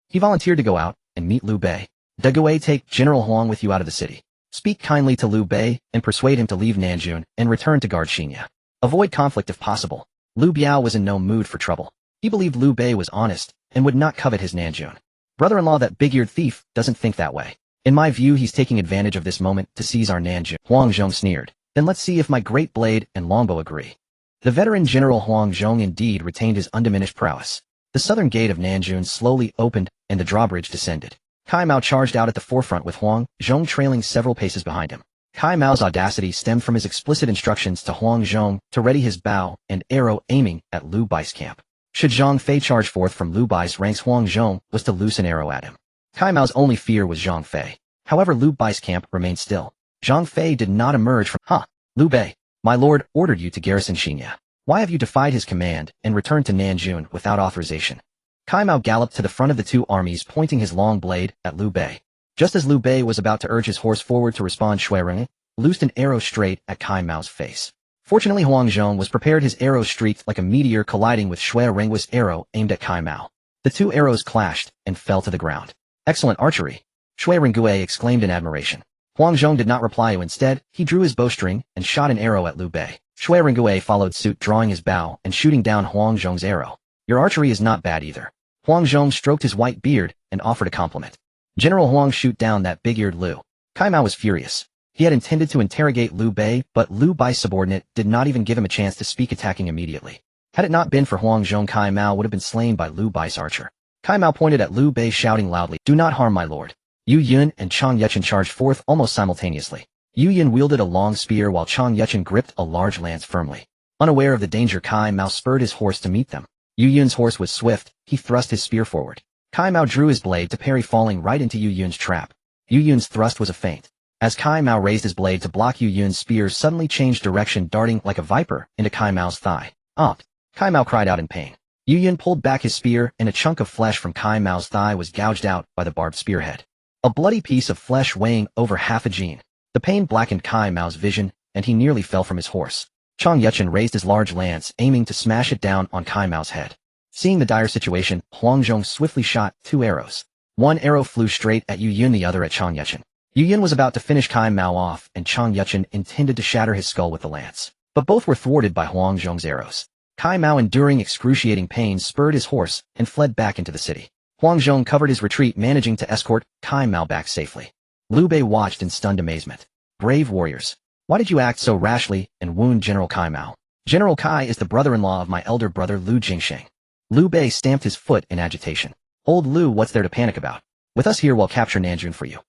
He volunteered to go out, and meet Liu Bei. De Gui, take General Huang with you out of the city. Speak kindly to Liu Bei and persuade him to leave Nanjun and return to guard Xinya. Avoid conflict if possible. Liu Biao was in no mood for trouble. He believed Liu Bei was honest and would not covet his Nanjun. Brother-in-law, that big-eared thief doesn't think that way. In my view, he's taking advantage of this moment to seize our Nanjun. Huang Zhong sneered. Then let's see if my great blade and longbow agree. The veteran General Huang Zhong indeed retained his undiminished prowess. The southern gate of Nanjun slowly opened and the drawbridge descended. Cao Mao charged out at the forefront with Huang Zhong trailing several paces behind him. Cao Mao's audacity stemmed from his explicit instructions to Huang Zhong to ready his bow and arrow aiming at Liu Bai's camp. Should Zhang Fei charge forth from Liu Bai's ranks, Huang Zhong was to loose an arrow at him. Cao Mao's only fear was Zhang Fei. However, Liu Bai's camp remained still. Zhang Fei did not emerge from Liu Bei, my lord ordered you to garrison Xinya. Why have you defied his command and returned to Nanjun without authorization? Cao Mao galloped to the front of the two armies, pointing his long blade at Liu Bei. Just as Liu Bei was about to urge his horse forward to respond, Shui Ren loosed an arrow straight at Cao Mao's face. Fortunately, Huang Zhong was prepared. His arrow streaked like a meteor, colliding with Shui Rengui's arrow aimed at Cao Mao. The two arrows clashed and fell to the ground. Excellent archery! Shui Rengue exclaimed in admiration. Huang Zhong did not reply. Instead, he drew his bowstring and shot an arrow at Liu Bei. Shui Rengue followed suit, drawing his bow and shooting down Huang Zhong's arrow. Your archery is not bad either. Huang Zhong stroked his white beard and offered a compliment. General Huang, shoot down that big-eared Liu. Cao Mao was furious. He had intended to interrogate Liu Bei, but Liu Bai's subordinate did not even give him a chance to speak, attacking immediately. Had it not been for Huang Zhong, Cao Mao would have been slain by Liu Bai's archer. Cao Mao pointed at Liu Bei, shouting loudly, "Do not harm my lord." Yu Yun and Chang Yuchen charged forth almost simultaneously. Yu Yun wielded a long spear while Chang Yuchen gripped a large lance firmly. Unaware of the danger, Cao Mao spurred his horse to meet them. Yu Yun's horse was swift. He thrust his spear forward. Cao Mao drew his blade to parry, falling right into Yu Yun's trap. Yu Yun's thrust was a feint. As Cao Mao raised his blade to block, Yu Yun's spear suddenly changed direction, darting like a viper into Cao Mao's thigh. Cao Mao cried out in pain. Yu Yun pulled back his spear, and a chunk of flesh from Cao Mao's thigh was gouged out by the barbed spearhead. A bloody piece of flesh weighing over half a jin. The pain blackened Cao Mao's vision, and he nearly fell from his horse. Chang Yuchen raised his large lance, aiming to smash it down on Cao Mao's head. Seeing the dire situation, Huang Zhong swiftly shot 2 arrows. One arrow flew straight at Yu Yun, the other at Chang Yuchen. Yu Yun was about to finish Cao Mao off, and Chang Yuchen intended to shatter his skull with the lance. But both were thwarted by Huang Zhong's arrows. Cao Mao, enduring excruciating pain, spurred his horse and fled back into the city. Huang Zhong covered his retreat, managing to escort Cao Mao back safely. Liu Bei watched in stunned amazement. Brave warriors. Why did you act so rashly and wound General Cao Mao? General Kai is the brother-in-law of my elder brother Liu Jingsheng. Liu Bei stamped his foot in agitation. Old Liu, what's there to panic about? With us here, we'll capture Nanjun for you.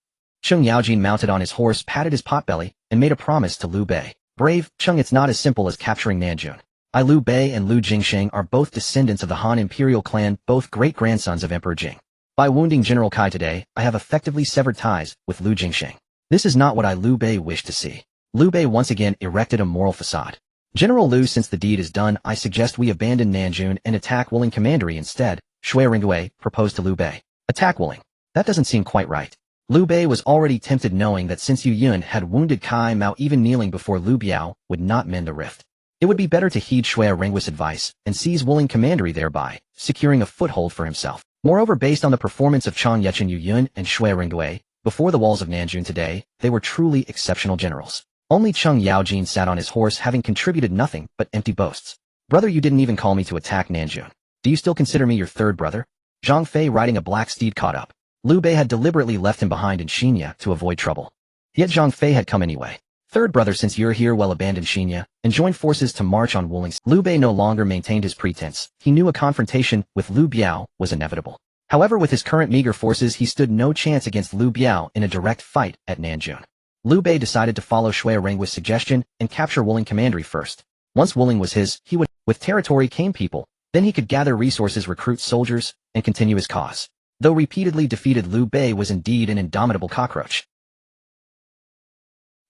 Cheng Yaojin, mounted on his horse, patted his potbelly and made a promise to Liu Bei. Brave Cheng, it's not as simple as capturing Nanjun. I, Liu Bei and Liu Jingsheng, are both descendants of the Han imperial clan, both great-grandsons of Emperor Jing. By wounding General Kai today, I have effectively severed ties with Liu Jingsheng. This is not what I, Liu Bei, wish to see. Liu Bei once again erected a moral facade. General Liu, since the deed is done, I suggest we abandon Nanjun and attack Wuling Commandery instead, Shui Rengue proposed to Liu Bei. Attack Wuling? That doesn't seem quite right. Liu Bei was already tempted, knowing that since Yu Yun had wounded Cao Mao, even kneeling before Liu Biao would not mend a rift. It would be better to heed Shui Rengui's advice and seize Wuling Commandery, thereby securing a foothold for himself. Moreover, based on the performance of Chang Yuchen, Yu Yun, and Shui Rengue before the walls of Nanjun today, they were truly exceptional generals. Only Cheng Yaojin sat on his horse, having contributed nothing but empty boasts. Brother, you didn't even call me to attack Nanjun. Do you still consider me your third brother? Zhang Fei, riding a black steed, caught up. Liu Bei had deliberately left him behind in Xinya to avoid trouble. Yet Zhang Fei had come anyway. Third brother, since you're here, well, abandon Xinya and join forces to march on Wuling. Liu Bei no longer maintained his pretense. He knew a confrontation with Liu Biao was inevitable. However, with his current meager forces, he stood no chance against Liu Biao in a direct fight at Nanjun. Liu Bei decided to follow Shui Rengui's suggestion and capture Wuling Commandery first. Once Wuling was his, he would, with territory came people, then he could gather resources, recruit soldiers, and continue his cause. Though repeatedly defeated, Liu Bei was indeed an indomitable cockroach.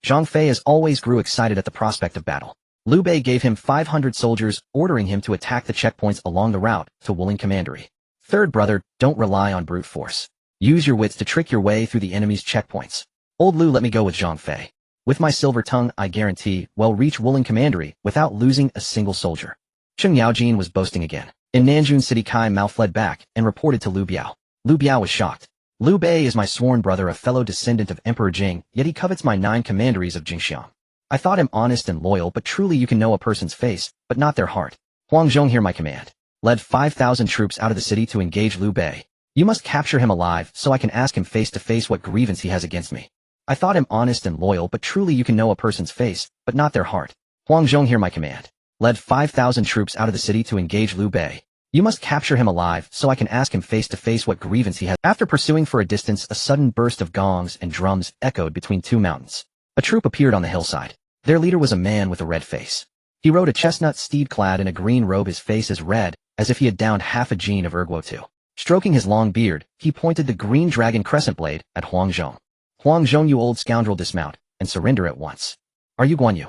Zhang Fei as always grew excited at the prospect of battle. Liu Bei gave him 500 soldiers, ordering him to attack the checkpoints along the route to Wuling Commandery. Third brother, don't rely on brute force. Use your wits to trick your way through the enemy's checkpoints. Old Liu, let me go with Zhang Fei. With my silver tongue, I guarantee we'll reach Wuling Commandery without losing a single soldier. Cheng Yaojin was boasting again. In Nanjun City, Cao Mao fled back and reported to Liu Biao. Liu Biao was shocked. Liu Bei is my sworn brother, a fellow descendant of Emperor Jing, yet he covets my 9 commanderies of Jingxiang. I thought him honest and loyal, but truly you can know a person's face, but not their heart. Huang Zhong, hear my command. Led 5,000 troops out of the city to engage Liu Bei. You must capture him alive, so I can ask him face to face what grievance he has against me. I thought him honest and loyal, but truly you can know a person's face, but not their heart. Huang Zhong, hear my command. Led 5,000 troops out of the city to engage Liu Bei. You must capture him alive, so I can ask him face to face what grievance he has. After pursuing for a distance, a sudden burst of gongs and drums echoed between 2 mountains. A troop appeared on the hillside. Their leader was a man with a red face. He rode a chestnut steed clad in a green robe, his face as red as if he had downed half a gene of Erguo too. Stroking his long beard, he pointed the green dragon crescent blade at Huang Zhong. Huang Zhong, you old scoundrel, dismount and surrender at once. Are you Guan Yu?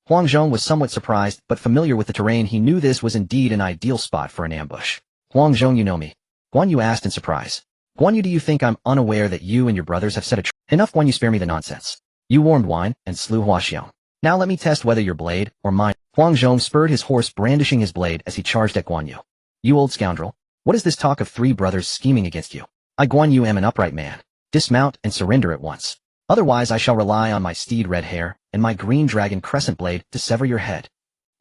Huang Zhong was somewhat surprised, but familiar with the terrain, he knew this was indeed an ideal spot for an ambush. Huang Zhong, you know me? Guan Yu asked in surprise. Guan Yu, do you think I'm unaware that you and your brothers have set a trap? Enough, Guan Yu, spare me the nonsense. You warmed wine and slew Hua Xiong. Now let me test whether your blade or mine. Huang Zhong spurred his horse, brandishing his blade as he charged at Guan Yu. You old scoundrel, what is this talk of 3 brothers scheming against you? I, Guan Yu, am an upright man. Dismount and surrender at once. Otherwise I shall rely on my steed red hair and my green dragon crescent blade to sever your head.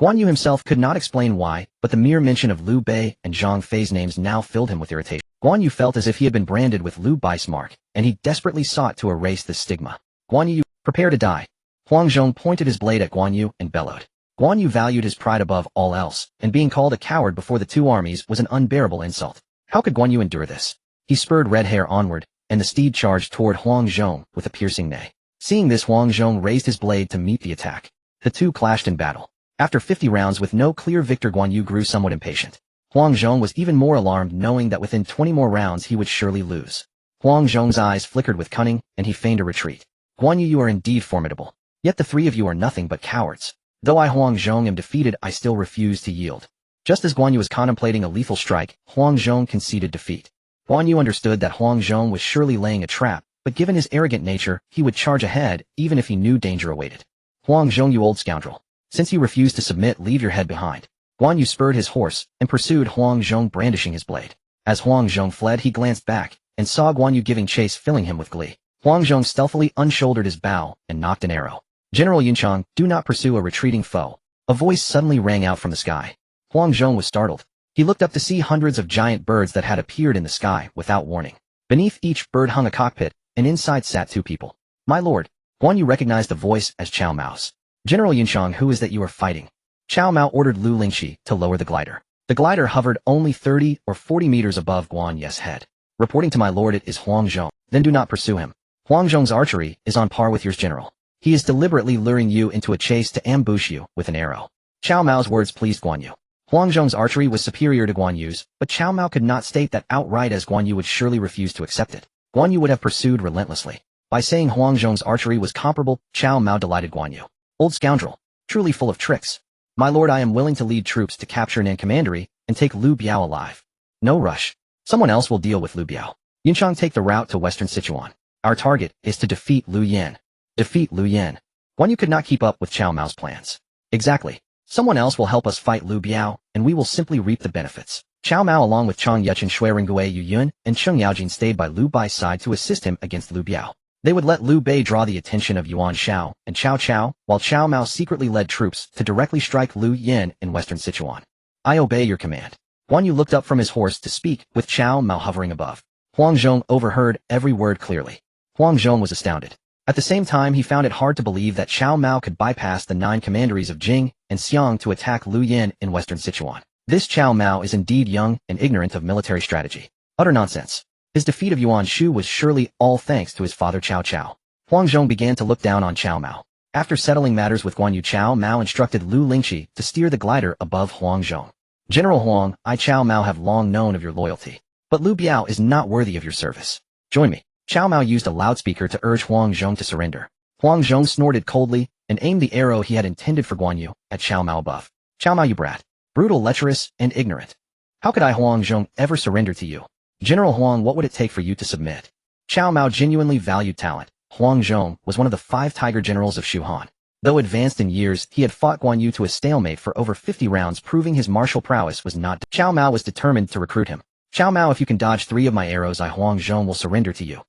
Guan Yu himself could not explain why, but the mere mention of Liu Bei and Zhang Fei's names now filled him with irritation. Guan Yu felt as if he had been branded with Liu Bei's mark, and he desperately sought to erase this stigma. Guan Yu, prepare to die. Huang Zhong pointed his blade at Guan Yu and bellowed. Guan Yu valued his pride above all else, and being called a coward before the 2 armies was an unbearable insult. How could Guan Yu endure this? He spurred red hair onward, and the steed charged toward Huang Zhong with a piercing neigh. Seeing this, Huang Zhong raised his blade to meet the attack. The 2 clashed in battle. After 50 rounds with no clear victor, Guan Yu grew somewhat impatient. Huang Zhong was even more alarmed, knowing that within 20 more rounds he would surely lose. Huang Zhong's eyes flickered with cunning, and he feigned a retreat. Guan Yu, you are indeed formidable. Yet the 3 of you are nothing but cowards. Though I, Huang Zhong, am defeated, I still refuse to yield. Just as Guan Yu was contemplating a lethal strike, Huang Zhong conceded defeat. Guan Yu understood that Huang Zhong was surely laying a trap, but given his arrogant nature, he would charge ahead even if he knew danger awaited. Huang Zhong, you old scoundrel. Since you refuse to submit, leave your head behind. Guan Yu spurred his horse and pursued Huang Zhong, brandishing his blade. As Huang Zhong fled, he glanced back and saw Guan Yu giving chase, filling him with glee. Huang Zhong stealthily unshouldered his bow and nocked an arrow. General Yunchang, do not pursue a retreating foe. A voice suddenly rang out from the sky. Huang Zhong was startled. He looked up to see hundreds of giant birds that had appeared in the sky without warning. Beneath each bird hung a cockpit, and inside sat 2 people. My lord. Guan Yu recognized the voice as Cao Mao's. General Yunchang, who is that you are fighting? Cao Mao ordered Lu Lingxi to lower the glider. The glider hovered only 30 or 40 meters above Guan Yu's head. Reporting to my lord, it is Huang Zhong. Then do not pursue him. Huang Zhong's archery is on par with yours, general. He is deliberately luring you into a chase to ambush you with an arrow. Cao Mao's words pleased Guan Yu. Huang Zhong's archery was superior to Guan Yu's, but Cao Mao could not state that outright, as Guan Yu would surely refuse to accept it. Guan Yu would have pursued relentlessly. By saying Huang Zhong's archery was comparable, Cao Mao delighted Guan Yu. Old scoundrel. Truly full of tricks. My lord, I am willing to lead troops to capture Nan Commandery and take Liu Biao alive. No rush. Someone else will deal with Liu Biao. Yunchang, take the route to western Sichuan. Our target is to defeat Liu Yan. Defeat Liu Yan. Guan Yu could not keep up with Cao Mao's plans. Exactly. Someone else will help us fight Liu Biao, and we will simply reap the benefits. Cao Mao, along with Chang Yuchen, Shui Ringue Yu Yun, and Cheng Yaojin, stayed by Liu Bai's side to assist him against Liu Biao. They would let Liu Bei draw the attention of Yuan Shao and Cao Cao, while Cao Mao secretly led troops to directly strike Liu Yan in western Sichuan. I obey your command. Guan Yu looked up from his horse to speak, with Cao Mao hovering above. Huang Zhong overheard every word clearly. Huang Zhong was astounded. At the same time, he found it hard to believe that Cao Mao could bypass the 9 commanderies of Jing and Xiang to attack Liu Yan in western Sichuan. This Cao Mao is indeed young and ignorant of military strategy. Utter nonsense. His defeat of Yuan Shu was surely all thanks to his father Cao Cao. Huang Zhong began to look down on Cao Mao. After settling matters with Guan Yu, Cao Mao instructed Lu Lingxi to steer the glider above Huang Zhong. General Huang, I Cao Mao have long known of your loyalty. But Liu Biao is not worthy of your service. Join me. Cao Mao used a loudspeaker to urge Huang Zhong to surrender. Huang Zhong snorted coldly and aimed the arrow he had intended for Guan Yu at Cao Mao above. Cao Mao, you brat. Brutal, lecherous, and ignorant. How could I, Huang Zhong, ever surrender to you? General Huang, what would it take for you to submit? Cao Mao genuinely valued talent. Huang Zhong was one of the 5 tiger generals of Shu Han. Though advanced in years, he had fought Guan Yu to a stalemate for over 50 rounds, proving his martial prowess was not. Cao Mao was determined to recruit him. Cao Mao, if you can dodge 3 of my arrows, I Huang Zhong will surrender to you.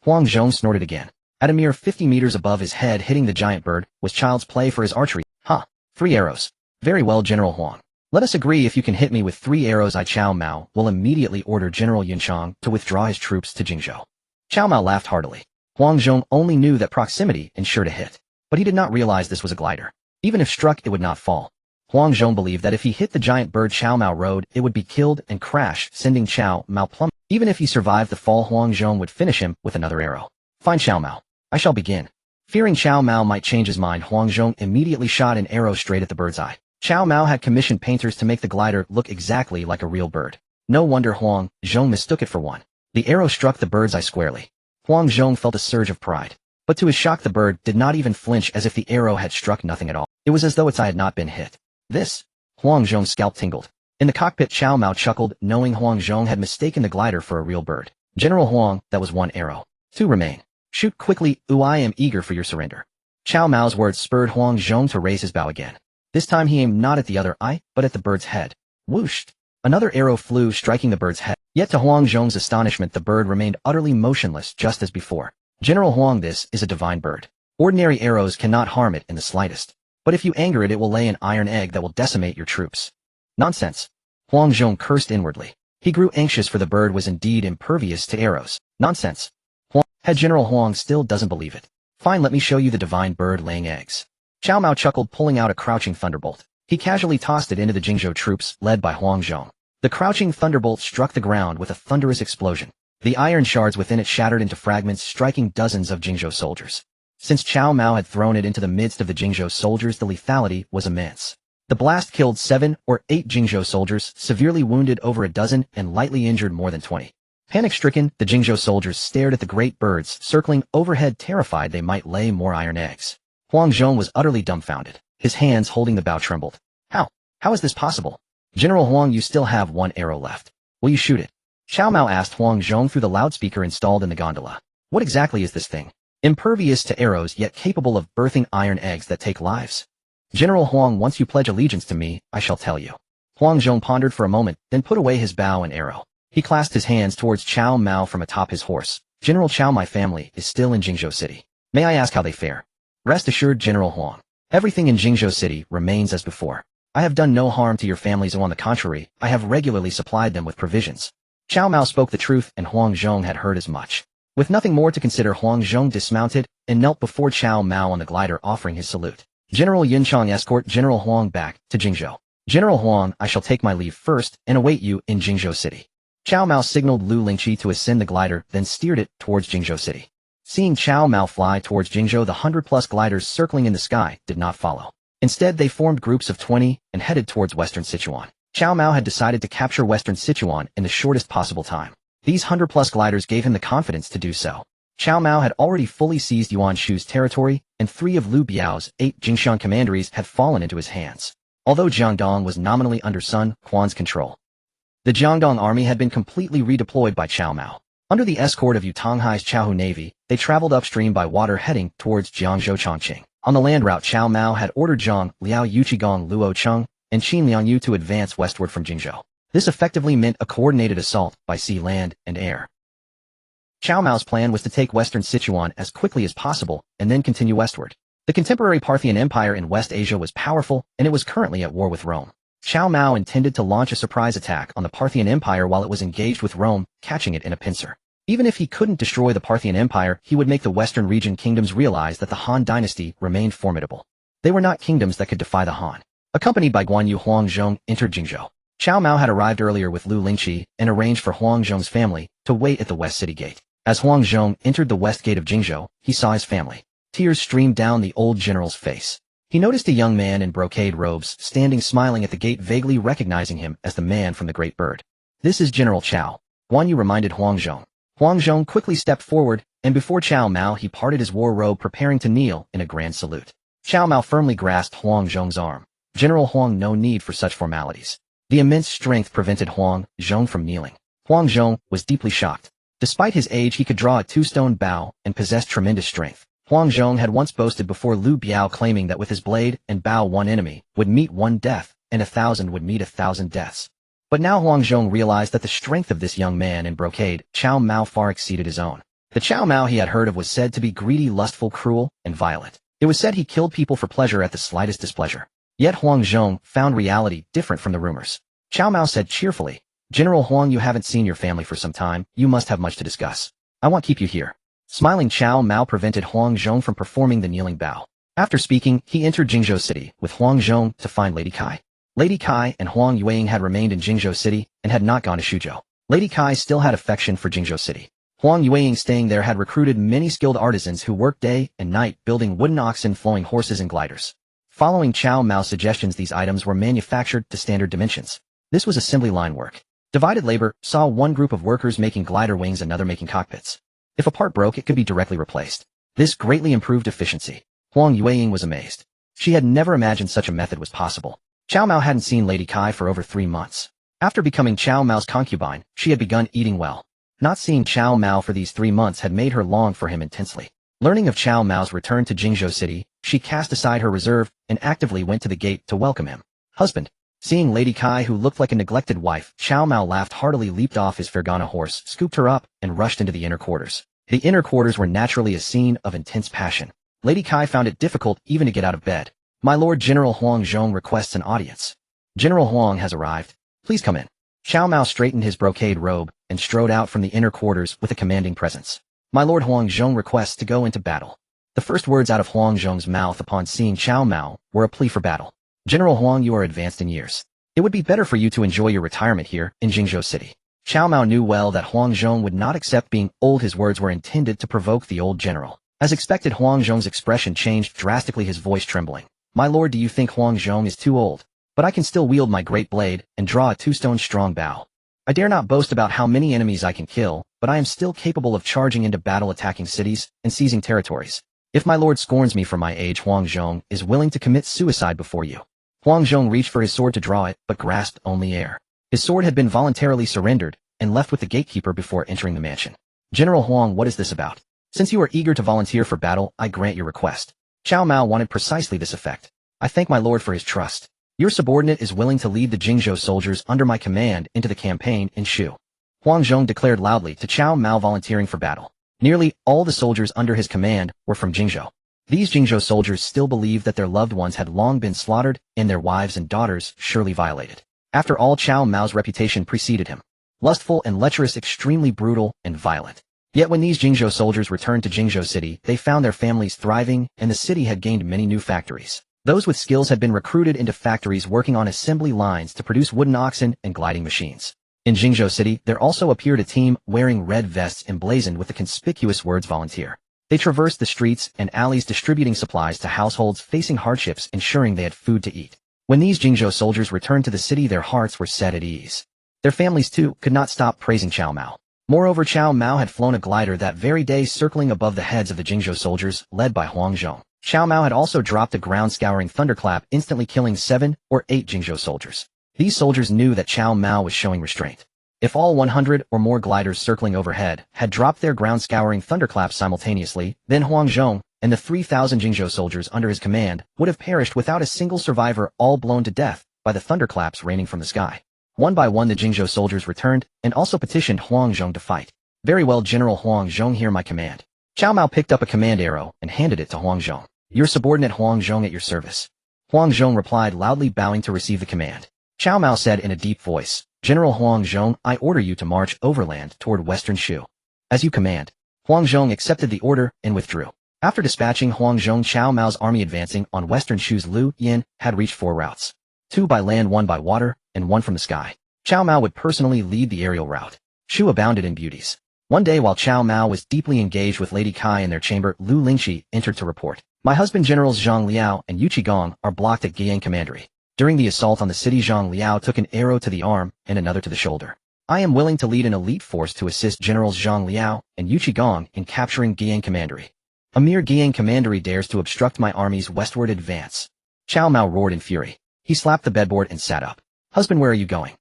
Huang Zhong snorted again. At a mere 50 meters above his head, hitting the giant bird was child's play for his archery. Huh. 3 arrows. Very well, General Huang. Let us agree, if you can hit me with 3 arrows, I Cao Mao will immediately order General Yunchang to withdraw his troops to Jingzhou. Cao Mao laughed heartily. Huang Zhong only knew that proximity ensured a hit, but he did not realize this was a glider. Even if struck, it would not fall. Huang Zhong believed that if he hit the giant bird Cao Mao rode, it would be killed and crash, sending Cao Mao plummeting. Even if he survived the fall, Huang Zhong would finish him with another arrow. Fine, Cao Mao. I shall begin. Fearing Cao Mao might change his mind, Huang Zhong immediately shot an arrow straight at the bird's eye. Cao Mao had commissioned painters to make the glider look exactly like a real bird. No wonder Huang Zhong mistook it for one. The arrow struck the bird's eye squarely. Huang Zhong felt a surge of pride. But to his shock, the bird did not even flinch, as if the arrow had struck nothing at all. It was as though its eye had not been hit. This? Huang Zhong's scalp tingled. In the cockpit, Cao Mao chuckled, knowing Huang Zhong had mistaken the glider for a real bird. General Huang, that was 1 arrow. 2 remain. Shoot quickly, I am eager for your surrender. Cao Mao's words spurred Huang Zhong to raise his bow again. This time he aimed not at the other eye, but at the bird's head. Whoosh! Another arrow flew, striking the bird's head. Yet to Huang Zhong's astonishment, the bird remained utterly motionless, just as before. General Huang, this is a divine bird. Ordinary arrows cannot harm it in the slightest. But if you anger it, it will lay an iron egg that will decimate your troops. Nonsense. Huang Zhong cursed inwardly. He grew anxious, for the bird was indeed impervious to arrows. Nonsense. Head General Huang still doesn't believe it. Fine, let me show you the divine bird laying eggs. Cao Mao chuckled, pulling out a crouching thunderbolt. He casually tossed it into the Jingzhou troops, led by Huang Zhong. The crouching thunderbolt struck the ground with a thunderous explosion. The iron shards within it shattered into fragments, striking dozens of Jingzhou soldiers. Since Cao Mao had thrown it into the midst of the Jingzhou soldiers, the lethality was immense. The blast killed 7 or 8 Jingzhou soldiers, severely wounded over a dozen, and lightly injured more than 20. Panic-stricken, the Jingzhou soldiers stared at the great birds circling overhead, terrified they might lay more iron eggs. Huang Zhong was utterly dumbfounded. His hands holding the bow trembled. How is this possible? General Huang, you still have 1 arrow left. Will you shoot it? Cao Mao asked Huang Zhong through the loudspeaker installed in the gondola. What exactly is this thing? Impervious to arrows, yet capable of birthing iron eggs that take lives. General Huang, once you pledge allegiance to me, I shall tell you. Huang Zhong pondered for a moment, then put away his bow and arrow. He clasped his hands towards Cao Mao from atop his horse. General Cao, my family is still in Jingzhou City. May I ask how they fare? Rest assured, General Huang. Everything in Jingzhou City remains as before. I have done no harm to your families, on the contrary, I have regularly supplied them with provisions. Cao Mao spoke the truth, and Huang Zhong had heard as much. With nothing more to consider, Huang Zhong dismounted and knelt before Cao Mao on the glider, offering his salute. General Yunchang, escort General Huang back to Jingzhou. General Huang, I shall take my leave first and await you in Jingzhou City. Cao Mao signaled Lu Lingqi to ascend the glider, then steered it towards Jingzhou City. Seeing Cao Mao fly towards Jingzhou, the 100+ gliders circling in the sky did not follow. Instead, they formed groups of 20 and headed towards Western Sichuan. Cao Mao had decided to capture Western Sichuan in the shortest possible time. These 100+ gliders gave him the confidence to do so. Cao Mao had already fully seized Yuan Shu's territory, and 3 of Liu Biao's 8 Jingshan commanderies had fallen into his hands. Although Jiangdong was nominally under Sun Quan's control, the Jiangdong army had been completely redeployed by Cao Mao. Under the escort of Yu Tonghai's Chaohu Navy, they traveled upstream by water, heading towards Jiangzhou Chongqing. On the land route, Cao Mao had ordered Zhang Liao Yuqigong Luo Cheng and Qin Liangyu to advance westward from Jingzhou. This effectively meant a coordinated assault by sea, land, and air. Cao Mao's plan was to take Western Sichuan as quickly as possible and then continue westward. The contemporary Parthian Empire in West Asia was powerful, and it was currently at war with Rome. Cao Mao intended to launch a surprise attack on the Parthian Empire while it was engaged with Rome, catching it in a pincer. Even if he couldn't destroy the Parthian Empire, he would make the western region kingdoms realize that the Han dynasty remained formidable. They were not kingdoms that could defy the Han. Accompanied by Guan Yu, Huang Zhong entered Jingzhou. Cao Mao had arrived earlier with Lu Lingqi and arranged for Huang Zhong's family to wait at the west city gate. As Huang Zhong entered the west gate of Jingzhou, he saw his family. Tears streamed down the old general's face. He noticed a young man in brocade robes standing smiling at the gate, vaguely recognizing him as the man from the Great Bird. This is General Cao, Guan Yu reminded Huang Zhong. Huang Zhong quickly stepped forward, and before Cao Mao he parted his war robe, preparing to kneel in a grand salute. Cao Mao firmly grasped Huang Zhong's arm. General Huang, no need for such formalities. The immense strength prevented Huang Zhong from kneeling. Huang Zhong was deeply shocked. Despite his age, he could draw a 2-stone bow and possessed tremendous strength. Huang Zhong had once boasted before Liu Biao, claiming that with his blade and bow 1 enemy would meet 1 death, and 1,000 would meet 1,000 deaths. But now Huang Zhong realized that the strength of this young man in brocade, Cao Mao, far exceeded his own. The Cao Mao he had heard of was said to be greedy, lustful, cruel, and violent. It was said he killed people for pleasure at the slightest displeasure. Yet Huang Zhong found reality different from the rumors. Cao Mao said cheerfully, "General Huang, you haven't seen your family for some time. You must have much to discuss. I won't keep you here." Smiling, Cao Mao prevented Huang Zhong from performing the kneeling bow. After speaking, he entered Jingzhou City with Huang Zhong to find Lady Kai. Lady Kai and Huang Yueying had remained in Jingzhou City and had not gone to Shuzhou. Lady Kai still had affection for Jingzhou City. Huang Yueying, staying there, had recruited many skilled artisans who worked day and night building wooden oxen, flowing horses, and gliders. Following Cao Mao's suggestions, these items were manufactured to standard dimensions. This was assembly line work. Divided labor saw one group of workers making glider wings, another making cockpits. If a part broke, it could be directly replaced. This greatly improved efficiency. Huang Yueying was amazed. She had never imagined such a method was possible. Cao Mao hadn't seen Lady Kai for over 3 months. After becoming Cao Mao's concubine, she had begun eating well. Not seeing Cao Mao for these 3 months had made her long for him intensely. Learning of Cao Mao's return to Jingzhou City, she cast aside her reserve and actively went to the gate to welcome him. Husband. Seeing Lady Kai, who looked like a neglected wife, Cao Mao laughed heartily, leaped off his Fergana horse, scooped her up, and rushed into the inner quarters. The inner quarters were naturally a scene of intense passion. Lady Kai found it difficult even to get out of bed. "My Lord General Huang Zhong requests an audience." "General Huang has arrived. Please come in." Cao Mao straightened his brocade robe and strode out from the inner quarters with a commanding presence. "My Lord Huang Zhong requests to go into battle." The first words out of Huang Zhong's mouth upon seeing Cao Mao were a plea for battle. "General Huang, you are advanced in years. It would be better for you to enjoy your retirement here in Jingzhou City." Cao Mao knew well that Huang Zhong would not accept being old. His words were intended to provoke the old general. As expected, Huang Zhong's expression changed drastically, his voice trembling. "My lord, do you think Huang Zhong is too old? But I can still wield my great blade and draw a 2-stone strong bow. I dare not boast about how many enemies I can kill, but I am still capable of charging into battle, attacking cities, and seizing territories. If my lord scorns me for my age, Huang Zhong is willing to commit suicide before you." Huang Zhong reached for his sword to draw it, but grasped only air. His sword had been voluntarily surrendered and left with the gatekeeper before entering the mansion. "General Huang, what is this about? Since you are eager to volunteer for battle, I grant your request." Cao Mao wanted precisely this effect. "I thank my lord for his trust. Your subordinate is willing to lead the Jingzhou soldiers under my command into the campaign in Shu." Huang Zhong declared loudly to Cao Mao, volunteering for battle. Nearly all the soldiers under his command were from Jingzhou. These Jingzhou soldiers still believed that their loved ones had long been slaughtered and their wives and daughters surely violated. After all, Cao Mao's reputation preceded him. Lustful and lecherous, extremely brutal and violent. Yet when these Jingzhou soldiers returned to Jingzhou City, they found their families thriving, and the city had gained many new factories. Those with skills had been recruited into factories working on assembly lines to produce wooden oxen and gliding machines. In Jingzhou City, there also appeared a team wearing red vests emblazoned with the conspicuous words volunteer. They traversed the streets and alleys distributing supplies to households facing hardships, ensuring they had food to eat. When these Jingzhou soldiers returned to the city, their hearts were set at ease. Their families, too, could not stop praising Cao Mao. Moreover, Cao Mao had flown a glider that very day, circling above the heads of the Jingzhou soldiers, led by Huang Zhong. Cao Mao had also dropped a ground-scouring thunderclap, instantly killing 7 or 8 Jingzhou soldiers. These soldiers knew that Cao Mao was showing restraint. If all 100 or more gliders circling overhead had dropped their ground-scouring thunderclaps simultaneously, then Huang Zhong and the 3,000 Jingzhou soldiers under his command would have perished without a single survivor, all blown to death by the thunderclaps raining from the sky. One by one, the Jingzhou soldiers returned and also petitioned Huang Zhong to fight. "Very well, General Huang Zhong, hear my command." Cao Mao picked up a command arrow and handed it to Huang Zhong. "Your subordinate Huang Zhong at your service." Huang Zhong replied, loudly bowing to receive the command. Cao Mao said in a deep voice, "General Huang Zhong, I order you to march overland toward western Shu." "As you command." Huang Zhong accepted the order and withdrew. After dispatching Huang Zhong, Cao Mao's army advancing on western Shu's Lu Yin had reached 4 routes. 2 by land, 1 by water, and 1 from the sky. Cao Mao would personally lead the aerial route. Shu abounded in beauties. One day, while Cao Mao was deeply engaged with Lady Kai in their chamber, Lu Lingxi entered to report. "My husband Generals Zhang Liao and Yu Qigong are blocked at Guiyang Commandery. During the assault on the city, Zhang Liao took an arrow to the arm and another to the shoulder. I am willing to lead an elite force to assist Generals Zhang Liao and Yu Qigong in capturing Guiyang Commandery. A mere Guiyang Commandery dares to obstruct my army's westward advance." Cao Mao roared in fury. He slapped the bedboard and sat up. "Husband, where are you going?"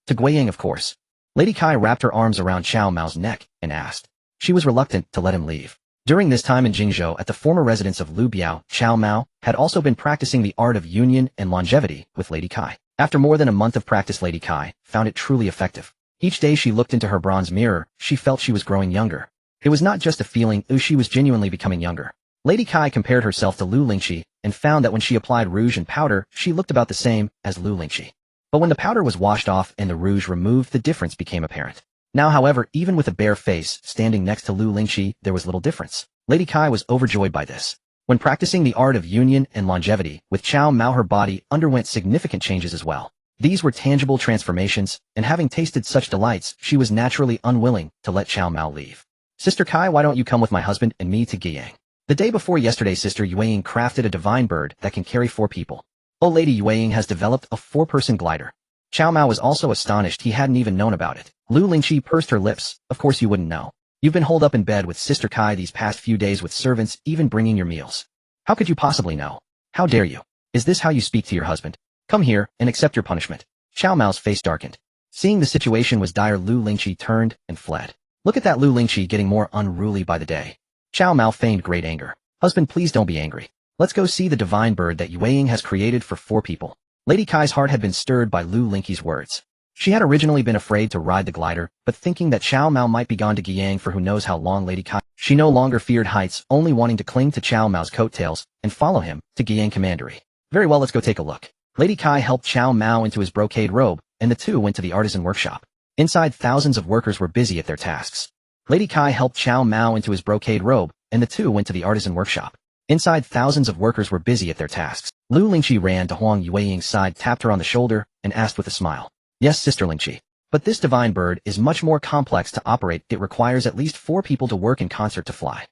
"To Guiyang, of course." Lady Kai wrapped her arms around Cao Mao's neck and asked. She was reluctant to let him leave. During this time in Jingzhou, at the former residence of Lu Biao, Cao Mao had also been practicing the art of union and longevity with Lady Kai. After more than a month of practice, Lady Kai found it truly effective. Each day she looked into her bronze mirror, she felt she was growing younger. It was not just a feeling, she was genuinely becoming younger. Lady Kai compared herself to Lu Lingqi and found that when she applied rouge and powder, she looked about the same as Lu Lingqi. But when the powder was washed off and the rouge removed, the difference became apparent. Now, however, even with a bare face standing next to Lu Lingqi, there was little difference. Lady Kai was overjoyed by this. When practicing the art of union and longevity with Cao Mao, her body underwent significant changes as well. These were tangible transformations, and having tasted such delights, she was naturally unwilling to let Cao Mao leave. Sister Kai, why don't you come with my husband and me to Guiyang? The day before yesterday, Sister Yueying crafted a divine bird that can carry 4 people. Oh, Lady Yueying has developed a 4-person glider. Cao Mao was also astonished, he hadn't even known about it. Lu Lingqi pursed her lips, of course you wouldn't know. You've been holed up in bed with Sister Kai these past few days with servants even bringing your meals. How could you possibly know? How dare you? Is this how you speak to your husband? Come here and accept your punishment. Cao Mao's face darkened. Seeing the situation was dire, Lu Lingqi turned and fled. Look at that Lu Lingqi getting more unruly by the day. Cao Mao feigned great anger. Husband, please don't be angry. Let's go see the divine bird that Yueying has created for 4 people. Lady Kai's heart had been stirred by Lu Lingqi's words. She had originally been afraid to ride the glider, but thinking that Cao Mao might be gone to Guiyang for who knows how long, Lady Kai, she no longer feared heights, only wanting to cling to Cao Mao's coattails and follow him to Guiyang Commandery. Very well, let's go take a look. Lady Kai helped Cao Mao into his brocade robe, and the two went to the artisan workshop. Inside, thousands of workers were busy at their tasks. Lady Kai helped Cao Mao into his brocade robe, and the two went to the artisan workshop. Inside, thousands of workers were busy at their tasks. Lu Lingqi ran to Huang Yueying's side, tapped her on the shoulder, and asked with a smile. Yes, Sister Lingqi. But this divine bird is much more complex to operate. It requires at least 4 people to work in concert to fly.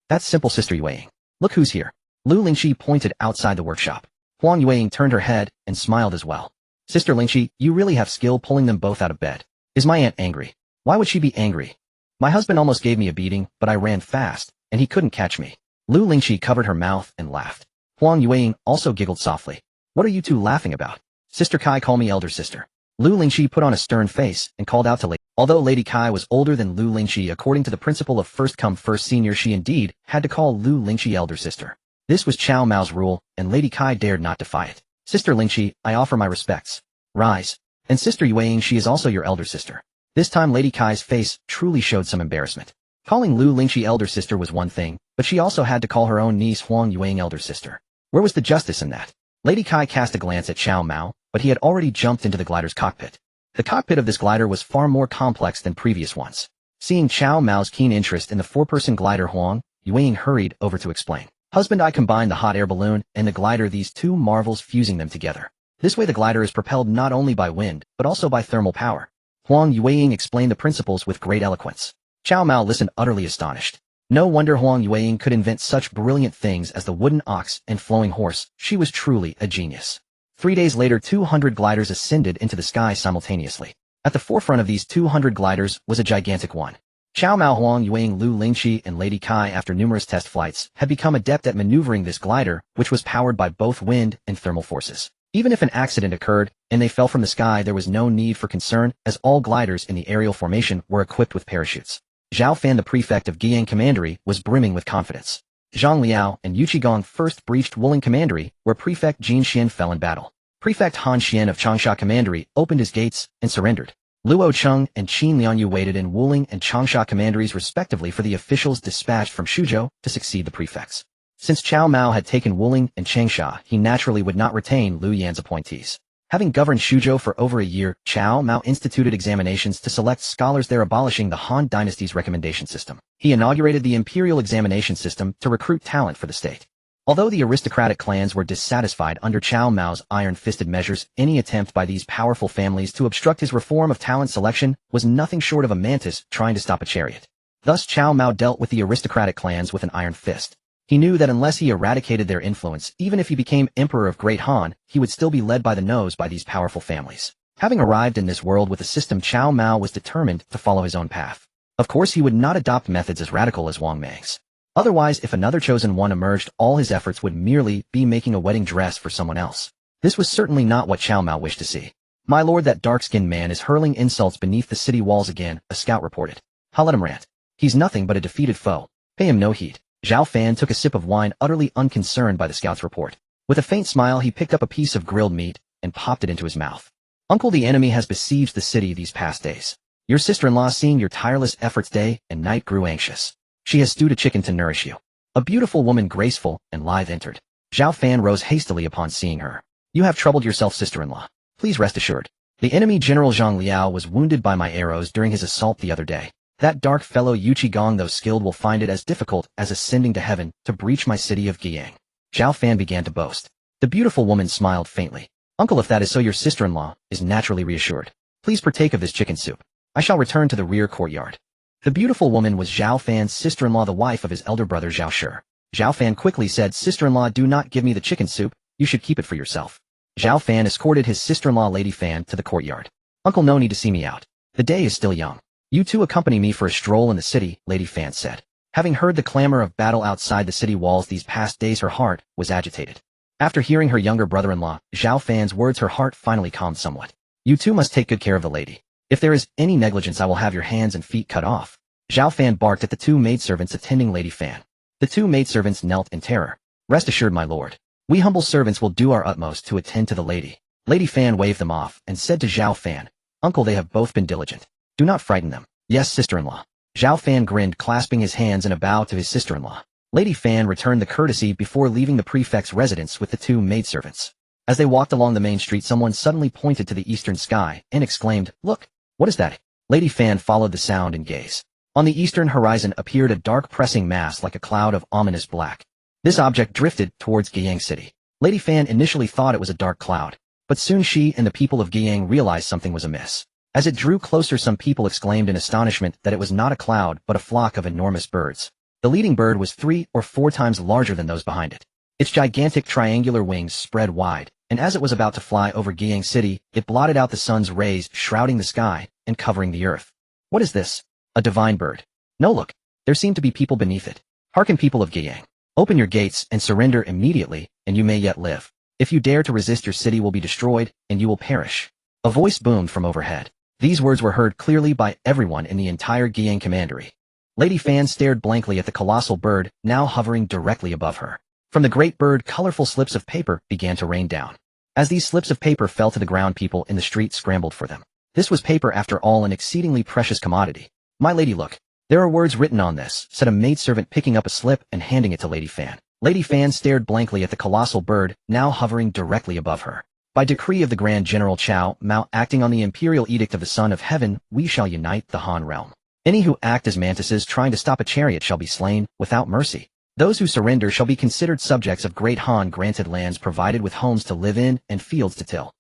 That's simple, Sister Yueying. Look who's here. Lu Lingqi pointed outside the workshop. Huang Yueying turned her head and smiled as well. Sister Lingqi, you really have skill pulling them both out of bed. Is my aunt angry? Why would she be angry? My husband almost gave me a beating, but I ran fast, and he couldn't catch me. Lu Lingqi covered her mouth and laughed. Huang Yueying also giggled softly. What are you two laughing about? Sister Kai, call me elder sister. Lu Lingqi put on a stern face and called out to Lady. Although Lady Kai was older than Lu Lingqi according to the principle of first come first senior, she indeed had to call Lu Lingqi elder sister. This was Cao Mao's rule, and Lady Kai dared not defy it. Sister Lingqi, I offer my respects. Rise. And Sister Yueying, she is also your elder sister. This time Lady Kai's face truly showed some embarrassment. Calling Lu Lingqi elder sister was one thing, but she also had to call her own niece Huang Yueying elder sister. Where was the justice in that? Lady Kai cast a glance at Cao Mao, but he had already jumped into the glider's cockpit. The cockpit of this glider was far more complex than previous ones. Seeing Cao Mao's keen interest in the 4-person glider, Huang Yueying hurried over to explain. Husband, I combined the hot air balloon and the glider, these two marvels, fusing them together. This way the glider is propelled not only by wind, but also by thermal power. Huang Yueying explained the principles with great eloquence. Cao Mao listened utterly astonished. No wonder Huang Yueying could invent such brilliant things as the wooden ox and flowing horse. She was truly a genius. 3 days later, 200 gliders ascended into the sky simultaneously. At the forefront of these 200 gliders was a gigantic one. Cao Mao, Huang Yueying, Lu Lingqi, and Lady Kai, after numerous test flights, had become adept at maneuvering this glider, which was powered by both wind and thermal forces. Even if an accident occurred, and they fell from the sky, there was no need for concern, as all gliders in the aerial formation were equipped with parachutes. Zhao Fan, the prefect of Guiyang Commandery, was brimming with confidence. Zhang Liao and Yu Qigong first breached Wuling Commandery, where Prefect Jin Xian fell in battle. Prefect Han Xian of Changsha Commandery opened his gates and surrendered. Luo Cheng and Qin Lianyu waited in Wuling and Changsha Commanderies respectively for the officials dispatched from Shuzhou to succeed the prefects. Since Cao Mao had taken Wuling and Changsha, he naturally would not retain Lu Yan's appointees. Having governed Shuzhou for over a year, Cao Mao instituted examinations to select scholars there, abolishing the Han Dynasty's recommendation system. He inaugurated the imperial examination system to recruit talent for the state. Although the aristocratic clans were dissatisfied under Cao Mao's iron-fisted measures, any attempt by these powerful families to obstruct his reform of talent selection was nothing short of a mantis trying to stop a chariot. Thus Cao Mao dealt with the aristocratic clans with an iron fist. He knew that unless he eradicated their influence, even if he became Emperor of Great Han, he would still be led by the nose by these powerful families. Having arrived in this world with a system, Cao Mao was determined to follow his own path. Of course, he would not adopt methods as radical as Wang Mei's. Otherwise, if another chosen one emerged, all his efforts would merely be making a wedding dress for someone else. This was certainly not what Cao Mao wished to see. My lord, that dark-skinned man is hurling insults beneath the city walls again, a scout reported. Ha, let him rant. He's nothing but a defeated foe. Pay him no heed. Zhao Fan took a sip of wine, utterly unconcerned by the scout's report. With a faint smile, he picked up a piece of grilled meat and popped it into his mouth. Uncle, the enemy has besieged the city these past days. Your sister-in-law, seeing your tireless efforts day and night, grew anxious. She has stewed a chicken to nourish you. A beautiful woman, graceful and lithe, entered. Zhao Fan rose hastily upon seeing her. You have troubled yourself, sister-in-law. Please rest assured. The enemy General Zhang Liao was wounded by my arrows during his assault the other day. That dark fellow Yu Qigong, though skilled, will find it as difficult as ascending to heaven to breach my city of Guiyang. Zhao Fan began to boast. The beautiful woman smiled faintly. Uncle, if that is so, your sister-in-law is naturally reassured. Please partake of this chicken soup. I shall return to the rear courtyard. The beautiful woman was Zhao Fan's sister-in-law, the wife of his elder brother Zhao Shi. Zhao Fan quickly said, Sister-in-law, do not give me the chicken soup. You should keep it for yourself. Zhao Fan escorted his sister-in-law Lady Fan to the courtyard. Uncle, no need to see me out. The day is still young. You two accompany me for a stroll in the city, Lady Fan said. Having heard the clamor of battle outside the city walls these past days, her heart was agitated. After hearing her younger brother-in-law, Zhao Fan's words, her heart finally calmed somewhat. You two must take good care of the lady. If there is any negligence, I will have your hands and feet cut off. Zhao Fan barked at the two maidservants attending Lady Fan. The two maidservants knelt in terror. Rest assured, my lord. We humble servants will do our utmost to attend to the lady. Lady Fan waved them off and said to Zhao Fan, Uncle, they have both been diligent. Do not frighten them. Yes, sister-in-law. Zhao Fan grinned, clasping his hands in a bow to his sister-in-law. Lady Fan returned the courtesy before leaving the prefect's residence with the two maidservants. As they walked along the main street, someone suddenly pointed to the eastern sky and exclaimed, Look! What is that? Lady Fan followed the sound and gaze. On the eastern horizon appeared a dark pressing mass like a cloud of ominous black. This object drifted towards Guiyang City. Lady Fan initially thought it was a dark cloud, but soon she and the people of Guiyang realized something was amiss. As it drew closer, some people exclaimed in astonishment that it was not a cloud but a flock of enormous birds. The leading bird was 3 or 4 times larger than those behind it. Its gigantic triangular wings spread wide, and as it was about to fly over Guiyang City, it blotted out the sun's rays, shrouding the sky and covering the earth. What is this? A divine bird. No, look. There seem to be people beneath it. Hearken, people of Guiyang. Open your gates and surrender immediately, and you may yet live. If you dare to resist, your city will be destroyed, and you will perish. A voice boomed from overhead. These words were heard clearly by everyone in the entire Guiyang commandery. Lady Fan stared blankly at the colossal bird, now hovering directly above her. From the great bird, colorful slips of paper began to rain down. As these slips of paper fell to the ground, people in the street scrambled for them. This was paper, after all, an exceedingly precious commodity. My lady, look. There are words written on this, said a maidservant, picking up a slip and handing it to Lady Fan. Lady Fan stared blankly at the colossal bird, now hovering directly above her. By decree of the Grand General Cao Mao, acting on the imperial edict of the Son of Heaven, we shall unite the Han realm. Any who act as mantises trying to stop a chariot shall be slain, without mercy. Those who surrender shall be considered subjects of Great Han, granted lands provided with homes to live in and fields to till.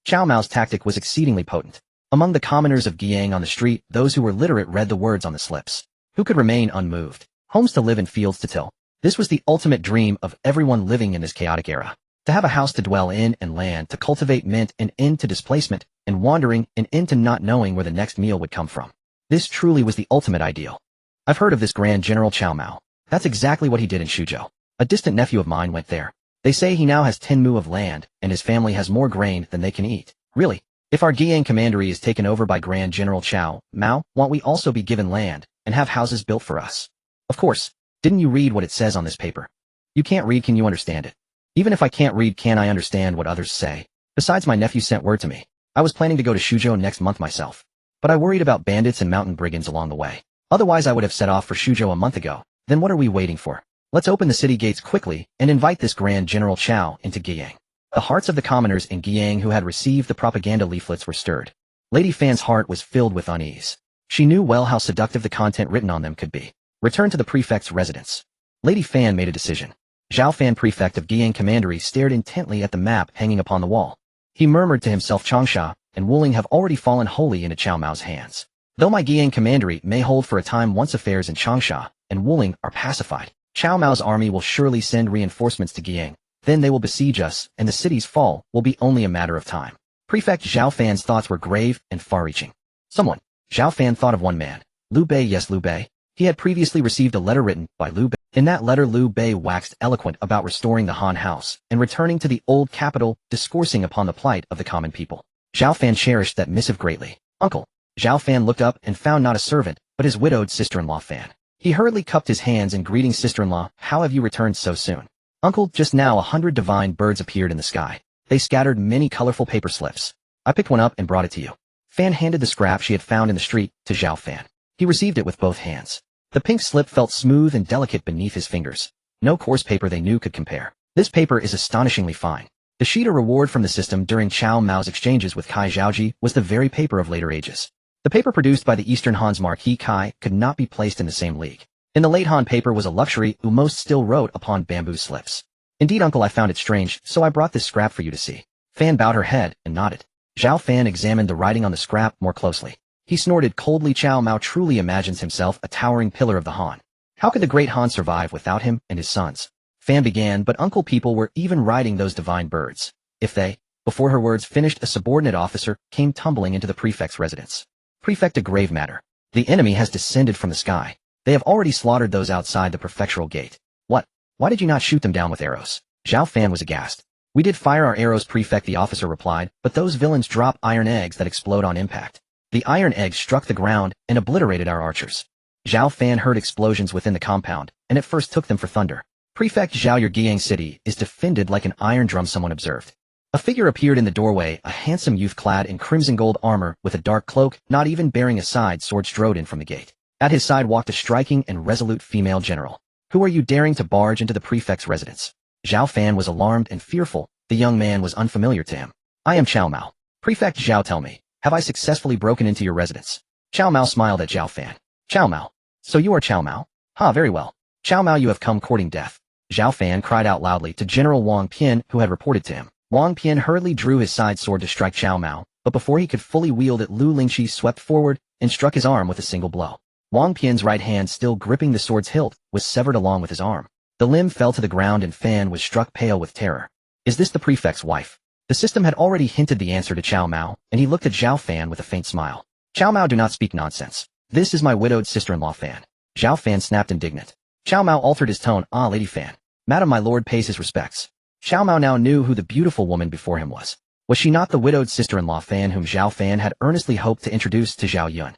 Cao Mao's tactic was exceedingly potent. Among the commoners of Guiyang on the street, those who were literate read the words on the slips. Who could remain unmoved? Homes to live in, fields to till. This was the ultimate dream of everyone living in this chaotic era. To have a house to dwell in and land to cultivate meant an end to displacement and wandering, an end to not knowing where the next meal would come from. This truly was the ultimate ideal. I've heard of this Grand General Cao Mao. That's exactly what he did in Suzhou. A distant nephew of mine went there. They say he now has 10 mu of land, and his family has more grain than they can eat. Really? If our Guiyang commandery is taken over by Grand General Cao Mao, won't we also be given land and have houses built for us? Of course. Didn't you read what it says on this paper? You can't read, can you understand it? Even if I can't read, can I understand what others say? Besides, my nephew sent word to me. I was planning to go to Suzhou next month myself. But I worried about bandits and mountain brigands along the way. Otherwise, I would have set off for Suzhou a month ago. Then what are we waiting for? Let's open the city gates quickly and invite this Grand General Cao into Guiyang. The hearts of the commoners in Guiyang who had received the propaganda leaflets were stirred. Lady Fan's heart was filled with unease. She knew well how seductive the content written on them could be. Return to the prefect's residence. Lady Fan made a decision. Zhao Fan, prefect of Guiyang commandery, stared intently at the map hanging upon the wall. He murmured to himself, Changsha and Wuling have already fallen wholly into Cao Mao's hands. Though my Guiyang commandery may hold for a time once affairs in Changsha and Wuling are pacified, Cao Mao's army will surely send reinforcements to Guiyang. Then they will besiege us, and the city's fall will be only a matter of time. Prefect Zhao Fan's thoughts were grave and far-reaching. Someone. Zhao Fan thought of one man. Liu Bei, yes, Liu Bei. He had previously received a letter written by Liu Bei. In that letter, Liu Bei waxed eloquent about restoring the Han house and returning to the old capital, discoursing upon the plight of the common people. Zhao Fan cherished that missive greatly. Uncle. Zhao Fan looked up and found not a servant, but his widowed sister-in-law Fan. He hurriedly cupped his hands in greeting. Sister-in-law, how have you returned so soon? Uncle, just now 100 divine birds appeared in the sky. They scattered many colorful paper slips. I picked one up and brought it to you. Fan handed the scrap she had found in the street to Zhao Fan. He received it with both hands. The pink slip felt smooth and delicate beneath his fingers. No coarse paper they knew could compare. This paper is astonishingly fine. The sheet or reward from the system during Cao Mao's exchanges with Kai Zhaoji was the very paper of later ages. The paper produced by the Eastern Han's Marquis Kai could not be placed in the same league. In the late Han, paper was a luxury who most still wrote upon bamboo slips. Indeed, uncle, I found it strange, so I brought this scrap for you to see. Fan bowed her head and nodded. Zhao Fan examined the writing on the scrap more closely. He snorted coldly. Cao Mao truly imagines himself a towering pillar of the Han. How could the great Han survive without him and his sons? Fan began, but uncle, people were even riding those divine birds. If they, before her words finished, a subordinate officer came tumbling into the prefect's residence. Prefect, a grave matter. The enemy has descended from the sky. They have already slaughtered those outside the prefectural gate. What? Why did you not shoot them down with arrows? Zhao Fan was aghast. We did fire our arrows, prefect, the officer replied, but those villains drop iron eggs that explode on impact. The iron eggs struck the ground and obliterated our archers. Zhao Fan heard explosions within the compound, and at first took them for thunder. Prefect Zhao, your Guiyang city is defended like an iron drum, someone observed. A figure appeared in the doorway, a handsome youth clad in crimson gold armor with a dark cloak, not even bearing a side sword, strode in from the gate. At his side walked a striking and resolute female general. Who are you, daring to barge into the prefect's residence? Zhao Fan was alarmed and fearful. The young man was unfamiliar to him. I am Cao Mao. Prefect Zhao, tell me, have I successfully broken into your residence? Cao Mao smiled at Zhao Fan. Cao Mao. So you are Cao Mao? Ha, very well. Cao Mao, you have come courting death. Zhao Fan cried out loudly to General Wang Pian, who had reported to him. Wang Pian hurriedly drew his side sword to strike Cao Mao, but before he could fully wield it, Lu Lingqi swept forward and struck his arm with a single blow. Wang Pian's right hand, still gripping the sword's hilt, was severed along with his arm. The limb fell to the ground and Fan was struck pale with terror. Is this the prefect's wife? The system had already hinted the answer to Cao Mao, and he looked at Zhao Fan with a faint smile. Cao Mao, do not speak nonsense. This is my widowed sister-in-law Fan. Zhao Fan snapped, indignant. Cao Mao altered his tone. Ah, Lady Fan. Madam, my lord pays his respects. Cao Mao now knew who the beautiful woman before him was. Was she not the widowed sister-in-law Fan whom Zhao Fan had earnestly hoped to introduce to Zhao Yun?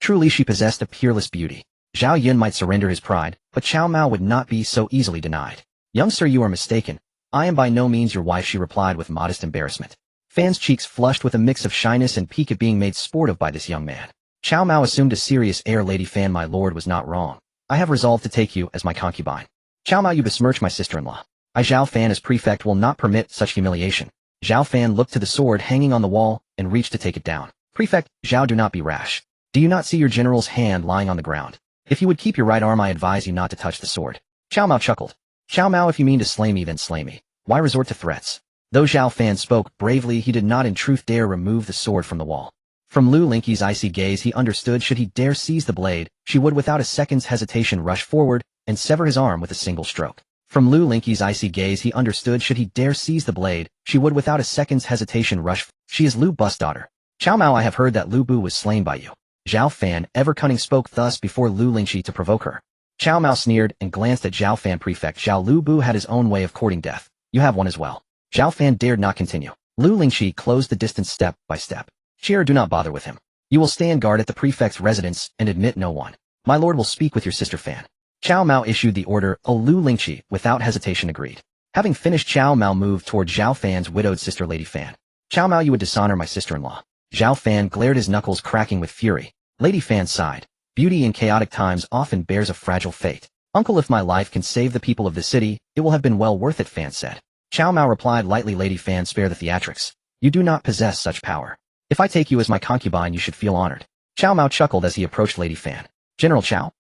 Truly she possessed a peerless beauty. Zhao Yun might surrender his pride, but Cao Mao would not be so easily denied. Young sir, you are mistaken. I am by no means your wife, she replied with modest embarrassment. Fan's cheeks flushed with a mix of shyness and pique at being made sport of by this young man. Cao Mao assumed a serious air. Lady Fan, my lord was not wrong. I have resolved to take you as my concubine. Cao Mao, you besmirch my sister-in-law. I, Zhao Fan, as prefect, will not permit such humiliation. Zhao Fan looked to the sword hanging on the wall and reached to take it down. Prefect, Zhao, do not be rash. Do you not see your general's hand lying on the ground? If you would keep your right arm, I advise you not to touch the sword. Cao Mao chuckled. Cao Mao, if you mean to slay me, then slay me. Why resort to threats? Though Zhao Fan spoke bravely, he did not in truth dare remove the sword from the wall. From Lu Lingqi's icy gaze he understood should he dare seize the blade, she would without a second's hesitation rush forward and sever his arm with a single stroke. From Lu Lingqi's icy gaze he understood should he dare seize the blade, she would without a second's hesitation rush. She is Lu Bu's daughter. Cao Mao, I have heard that Lu Bu was slain by you. Zhao Fan, ever cunning, spoke thus before Lu Lingqi to provoke her. Cao Mao sneered and glanced at Zhao Fan. Prefect Zhao, Lu Bu had his own way of courting death. You have one as well. Zhao Fan dared not continue. Lu Lingqi closed the distance step by step. Cheer, do not bother with him. You will stand guard at the prefect's residence and admit no one. My lord will speak with your sister Fan. Cao Mao issued the order. Lu Lingqi, without hesitation, agreed. Having finished, Cao Mao moved toward Zhao Fan's widowed sister Lady Fan. Cao Mao, you would dishonor my sister-in-law. Zhao Fan glared, his knuckles cracking with fury. Lady Fan sighed. Beauty in chaotic times often bears a fragile fate. Uncle, if my life can save the people of the city, it will have been well worth it, Fan said. Cao Mao replied lightly. Lady Fan, spare the theatrics. You do not possess such power. If I take you as my concubine, you should feel honored. Cao Mao chuckled as he approached Lady Fan. General Cao,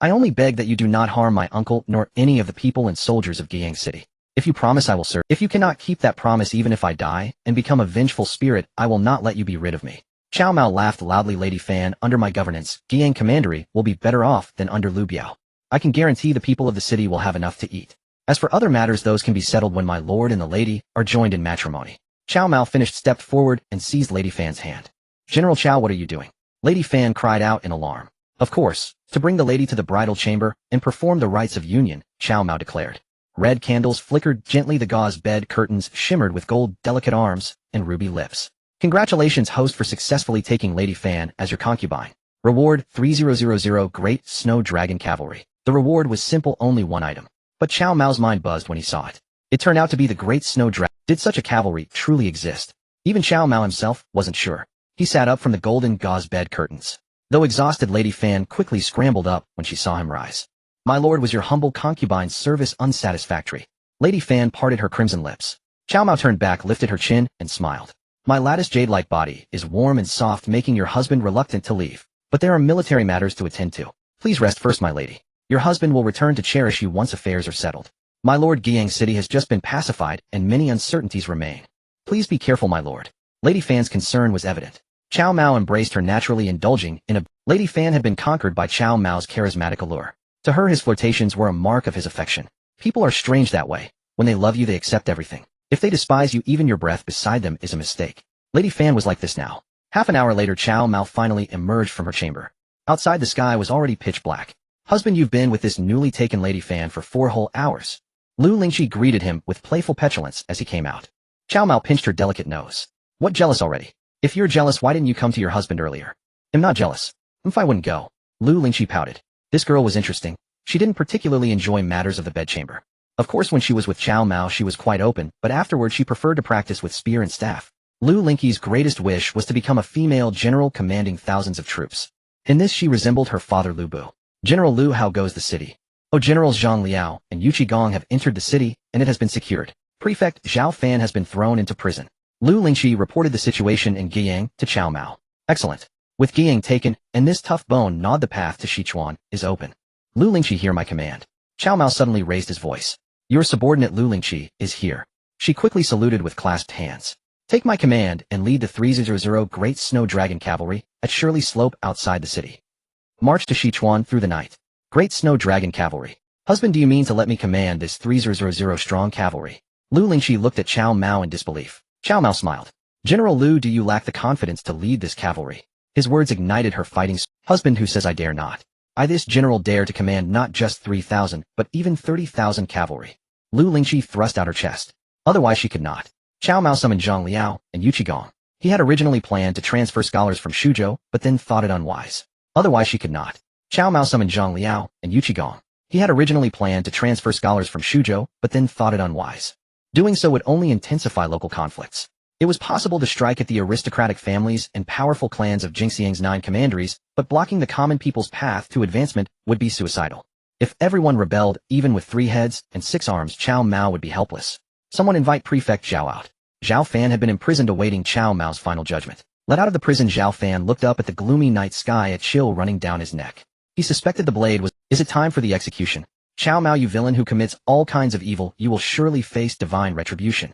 I only beg that you do not harm my uncle nor any of the people and soldiers of Guiyang City. If you promise, I will serve. If you cannot keep that promise, even if I die and become a vengeful spirit, I will not let you be rid of me. Cao Mao laughed loudly. Lady Fan, under my governance, Guiyang Commandery will be better off than under Lu Biao. I can guarantee the people of the city will have enough to eat. As for other matters, those can be settled when my lord and the lady are joined in matrimony. Cao Mao finished, stepped forward, and seized Lady Fan's hand. General Cao, what are you doing? Lady Fan cried out in alarm. Of course, to bring the lady to the bridal chamber and perform the rites of union, Cao Mao declared. Red candles flickered gently, the gauze bed curtains shimmered with gold, delicate arms and ruby lips. Congratulations, host, for successfully taking Lady Fan as your concubine. Reward 3000 Great Snow Dragon Cavalry. The reward was simple, only one item. But Cao Mao's mind buzzed when he saw it. It turned out to be the Great Snow Dragon. Did such a cavalry truly exist? Even Cao Mao himself wasn't sure. He sat up from the golden gauze bed curtains. Though exhausted, Lady Fan quickly scrambled up when she saw him rise. My lord, was your humble concubine's service unsatisfactory? Lady Fan parted her crimson lips. Cao Mao turned back, lifted her chin, and smiled. My lattice jade-like body is warm and soft, making your husband reluctant to leave. But there are military matters to attend to. Please rest first, my lady. Your husband will return to cherish you once affairs are settled. My lord, Guiyang City has just been pacified, and many uncertainties remain. Please be careful, my lord. Lady Fan's concern was evident. Cao Mao embraced her, naturally indulging in a... Lady Fan had been conquered by Cao Mao's charismatic allure. To her, his flirtations were a mark of his affection. People are strange that way. When they love you, they accept everything. If they despise you, even your breath beside them is a mistake. Lady Fan was like this now. Half an hour later, Cao Mao finally emerged from her chamber. Outside, the sky was already pitch black. Husband, you've been with this newly taken Lady Fan for 4 whole hours. Lu Lingqi greeted him with playful petulance as he came out. Cao Mao pinched her delicate nose. What, jealous already? If you're jealous, why didn't you come to your husband earlier? I'm not jealous. If I wouldn't go. Lu Lingqi pouted. This girl was interesting. She didn't particularly enjoy matters of the bedchamber. Of course, when she was with Cao Mao, she was quite open, but afterward she preferred to practice with spear and staff. Lu Lingqi's greatest wish was to become a female general commanding thousands of troops. In this she resembled her father Lu Bu. General Lu, how goes the city? Oh, Generals Zhang Liao and Yu Qigong have entered the city, and it has been secured. Prefect Zhao Fan has been thrown into prison. Lu Lingqi reported the situation in Guiyang to Cao Mao. Excellent. With Guiyang taken, and this tough bone gnawed, the path to Sichuan is open. Lu Lingqi, hear my command. Cao Mao suddenly raised his voice. Your subordinate Lu Lingqi is here. She quickly saluted with clasped hands. Take my command and lead the 300 Great Snow Dragon Cavalry at Shirley Slope outside the city. March to Sichuan through the night. Great Snow Dragon Cavalry. Husband, do you mean to let me command this 300 strong cavalry? Lu Lingqi looked at Cao Mao in disbelief. Cao Mao smiled. General Lu, do you lack the confidence to lead this cavalry? His words ignited her fighting spirit. Husband, who says I dare not? I, this general, dare to command not just 3,000, but even 30,000 cavalry. Lu Lingqi thrust out her chest. Otherwise she could not. Cao Mao summoned Zhang Liao and Yu Qigong. He had originally planned to transfer scholars from Suzhou, but then thought it unwise. Otherwise she could not. Cao Mao summoned Zhang Liao and Yu Qigong. He had originally planned to transfer scholars from Suzhou, but then thought it unwise. Doing so would only intensify local conflicts. It was possible to strike at the aristocratic families and powerful clans of Jingxiang's 9 commanderies, but blocking the common people's path to advancement would be suicidal. If everyone rebelled, even with 3 heads and 6 arms, Cao Mao would be helpless. Someone invite Prefect Zhao out. Zhao Fan had been imprisoned awaiting Cao Mao's final judgment. Let out of the prison, Zhao Fan looked up at the gloomy night sky, a chill running down his neck. He suspected the blade was... Is it time for the execution? Cao Mao, you villain who commits all kinds of evil, you will surely face divine retribution.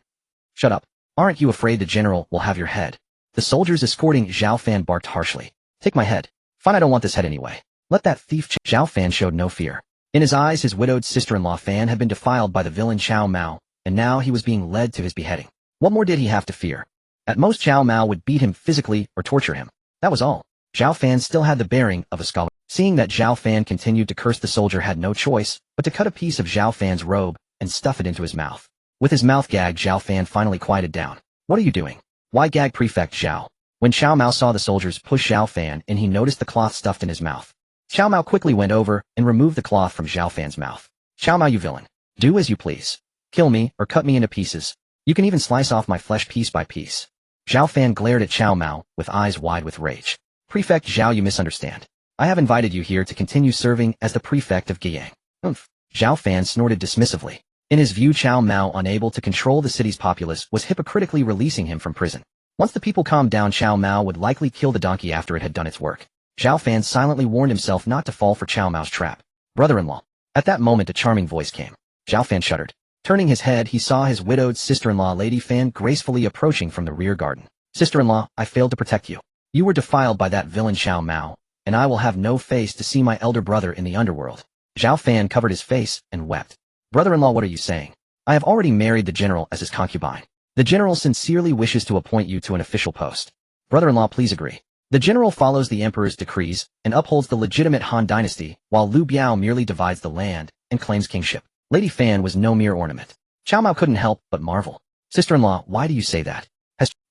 Shut up. Aren't you afraid the general will have your head? The soldiers escorting Zhao Fan barked harshly. Take my head. Fine, I don't want this head anyway. Let that thief Zhao Fan showed no fear. In his eyes, his widowed sister-in-law Fan had been defiled by the villain Cao Mao, and now he was being led to his beheading. What more did he have to fear? At most, Cao Mao would beat him physically or torture him. That was all. Zhao Fan still had the bearing of a scholar. Seeing that Zhao Fan continued to curse, the soldier had no choice but to cut a piece of Zhao Fan's robe and stuff it into his mouth. With his mouth gagged, Zhao Fan finally quieted down. What are you doing? Why gag Prefect Zhao? When Cao Mao saw the soldiers push Zhao Fan in, he noticed the cloth stuffed in his mouth. Cao Mao quickly went over and removed the cloth from Zhao Fan's mouth. Cao Mao, you villain. Do as you please. Kill me or cut me into pieces. You can even slice off my flesh piece by piece. Zhao Fan glared at Cao Mao with eyes wide with rage. Prefect Zhao, you misunderstand. I have invited you here to continue serving as the prefect of Guiyang. Oomph. Zhao Fan snorted dismissively. In his view, Cao Mao, unable to control the city's populace, was hypocritically releasing him from prison. Once the people calmed down, Cao Mao would likely kill the donkey after it had done its work. Zhao Fan silently warned himself not to fall for Cao Mao's trap. Brother-in-law. At that moment, a charming voice came. Zhao Fan shuddered. Turning his head, he saw his widowed sister-in-law Lady Fan gracefully approaching from the rear garden. Sister-in-law, I failed to protect you. You were defiled by that villain Cao Mao, and I will have no face to see my elder brother in the underworld. Zhao Fan covered his face and wept. Brother-in-law, what are you saying? I have already married the general as his concubine. The general sincerely wishes to appoint you to an official post. Brother-in-law, please agree. The general follows the emperor's decrees and upholds the legitimate Han dynasty, while Lu Biao merely divides the land and claims kingship. Lady Fan was no mere ornament. Cao Mao couldn't help but marvel. Sister-in-law, why do you say that?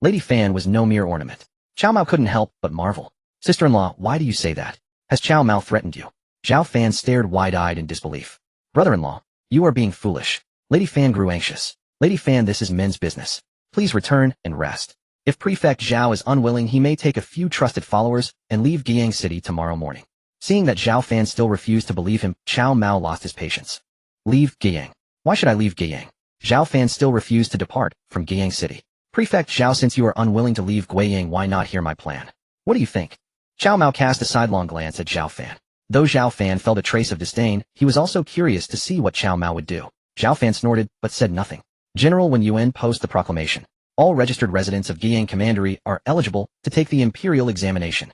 Lady Fan was no mere ornament. Cao Mao couldn't help but marvel. Sister-in-law, why do you say that? Has Cao Mao threatened you? Zhao Fan stared wide-eyed in disbelief. Brother-in-law, you are being foolish. Lady Fan grew anxious. Lady Fan, this is men's business. Please return and rest. If Prefect Zhao is unwilling, he may take a few trusted followers and leave Guiyang City tomorrow morning. Seeing that Zhao Fan still refused to believe him, Cao Mao lost his patience. Leave Guiyang. Why should I leave Guiyang? Zhao Fan still refused to depart from Guiyang City. Prefect Zhao, since you are unwilling to leave Guiyang, why not hear my plan? What do you think? Cao Mao cast a sidelong glance at Zhao Fan. Though Zhao Fan felt a trace of disdain, he was also curious to see what Cao Mao would do. Zhao Fan snorted, but said nothing. General, when UN post the proclamation, all registered residents of Guiyang Commandery are eligible to take the imperial examination.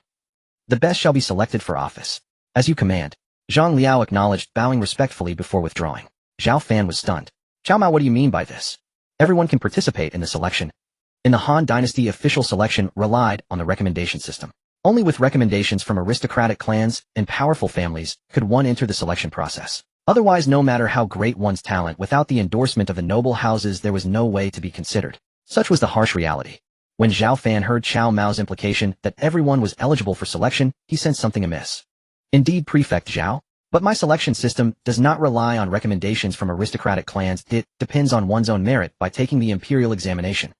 The best shall be selected for office. As you command. Zhang Liao acknowledged, bowing respectfully before withdrawing. Zhao Fan was stunned. Cao Mao, what do you mean by this? Everyone can participate in the selection. In the Han Dynasty, official selection relied on the recommendation system. Only with recommendations from aristocratic clans and powerful families could one enter the selection process. Otherwise, no matter how great one's talent, without the endorsement of the noble houses, there was no way to be considered. Such was the harsh reality. When Zhao Fan heard Cao Mao's implication that everyone was eligible for selection, he sensed something amiss. Indeed, Prefect Zhao, but my selection system does not rely on recommendations from aristocratic clans. It depends on one's own merit by taking the imperial examination.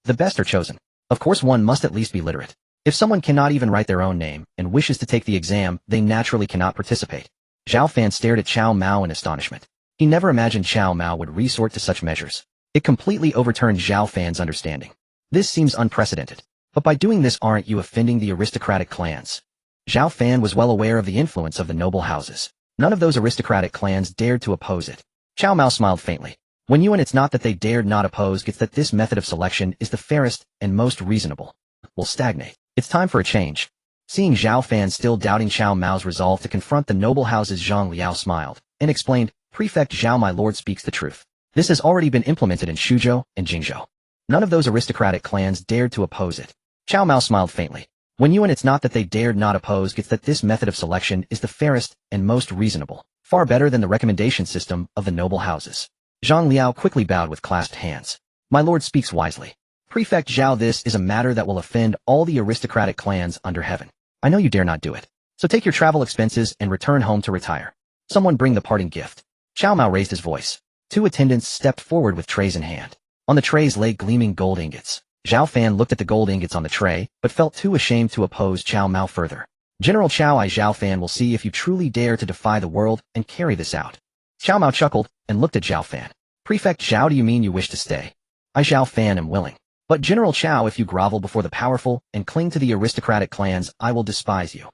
The best are chosen. Of course, one must at least be literate. If someone cannot even write their own name and wishes to take the exam, they naturally cannot participate. Zhao Fan stared at Cao Mao in astonishment. He never imagined Cao Mao would resort to such measures. It completely overturned Zhao Fan's understanding. This seems unprecedented. But by doing this, aren't you offending the aristocratic clans? Zhao Fan was well aware of the influence of the noble houses. None of those aristocratic clans dared to oppose it. Cao Mao smiled faintly. When you and it's not that they dared not oppose, it's that this method of selection is the fairest and most reasonable. Will stagnate. It's time for a change. Seeing Zhao Fan still doubting Cao Mao's resolve to confront the noble houses, Zhang Liao smiled and explained, Prefect Zhao, my lord speaks the truth. This has already been implemented in Shuzhou and Jingzhou. None of those aristocratic clans dared to oppose it. Cao Mao smiled faintly. When you and it's not that they dared not oppose, it's that this method of selection is the fairest and most reasonable. Far better than the recommendation system of the noble houses. Zhang Liao quickly bowed with clasped hands. My lord speaks wisely. Prefect Zhao, this is a matter that will offend all the aristocratic clans under heaven. I know you dare not do it. So take your travel expenses and return home to retire. Someone bring the parting gift. Cao Mao raised his voice. Two attendants stepped forward with trays in hand. On the trays lay gleaming gold ingots. Zhao Fan looked at the gold ingots on the tray, but felt too ashamed to oppose Cao Mao further. General Cao, I Zhao Fan will see if you truly dare to defy the world and carry this out. Cao Mao chuckled and looked at Zhao Fan. Prefect Zhao, do you mean you wish to stay? I Zhao Fan am willing. But General Cao, if you grovel before the powerful and cling to the aristocratic clans, I will despise you.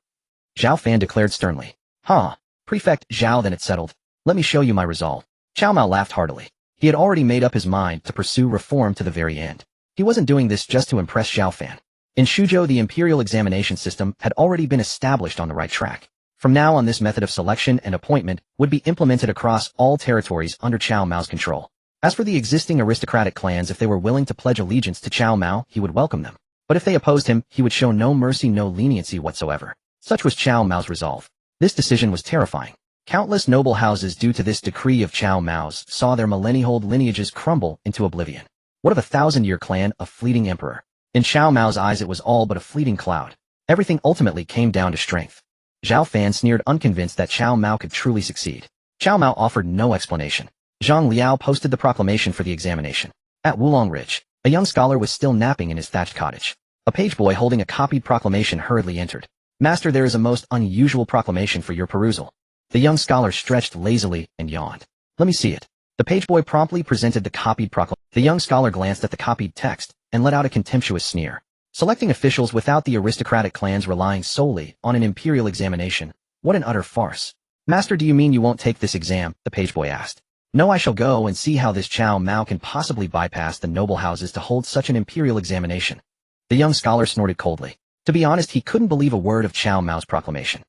Zhao Fan declared sternly. Huh. Prefect Zhao, then it's settled. Let me show you my resolve. Cao Mao laughed heartily. He had already made up his mind to pursue reform to the very end. He wasn't doing this just to impress Zhao Fan. In Shuzhou, the imperial examination system had already been established on the right track. From now on, this method of selection and appointment would be implemented across all territories under Cao Mao's control. As for the existing aristocratic clans, if they were willing to pledge allegiance to Cao Mao, he would welcome them. But if they opposed him, he would show no mercy, no leniency whatsoever. Such was Cao Mao's resolve. This decision was terrifying. Countless noble houses, due to this decree of Cao Mao's, saw their millennia-old lineages crumble into oblivion. What of a 1,000-year clan, a fleeting emperor? In Cao Mao's eyes, it was all but a fleeting cloud. Everything ultimately came down to strength. Zhao Fan sneered, unconvinced that Cao Mao could truly succeed. Cao Mao offered no explanation. Zhang Liao posted the proclamation for the examination. At Wulong Ridge, a young scholar was still napping in his thatched cottage. A page boy holding a copied proclamation hurriedly entered. Master, there is a most unusual proclamation for your perusal. The young scholar stretched lazily and yawned. Let me see it. The page boy promptly presented the copied proclamation. The young scholar glanced at the copied text and let out a contemptuous sneer. Selecting officials without the aristocratic clans, relying solely on an imperial examination. What an utter farce. Master, do you mean you won't take this exam? The page boy asked. No, I shall go and see how this Cao Mao can possibly bypass the noble houses to hold such an imperial examination. The young scholar snorted coldly. To be honest, he couldn't believe a word of Cao Mao's proclamation.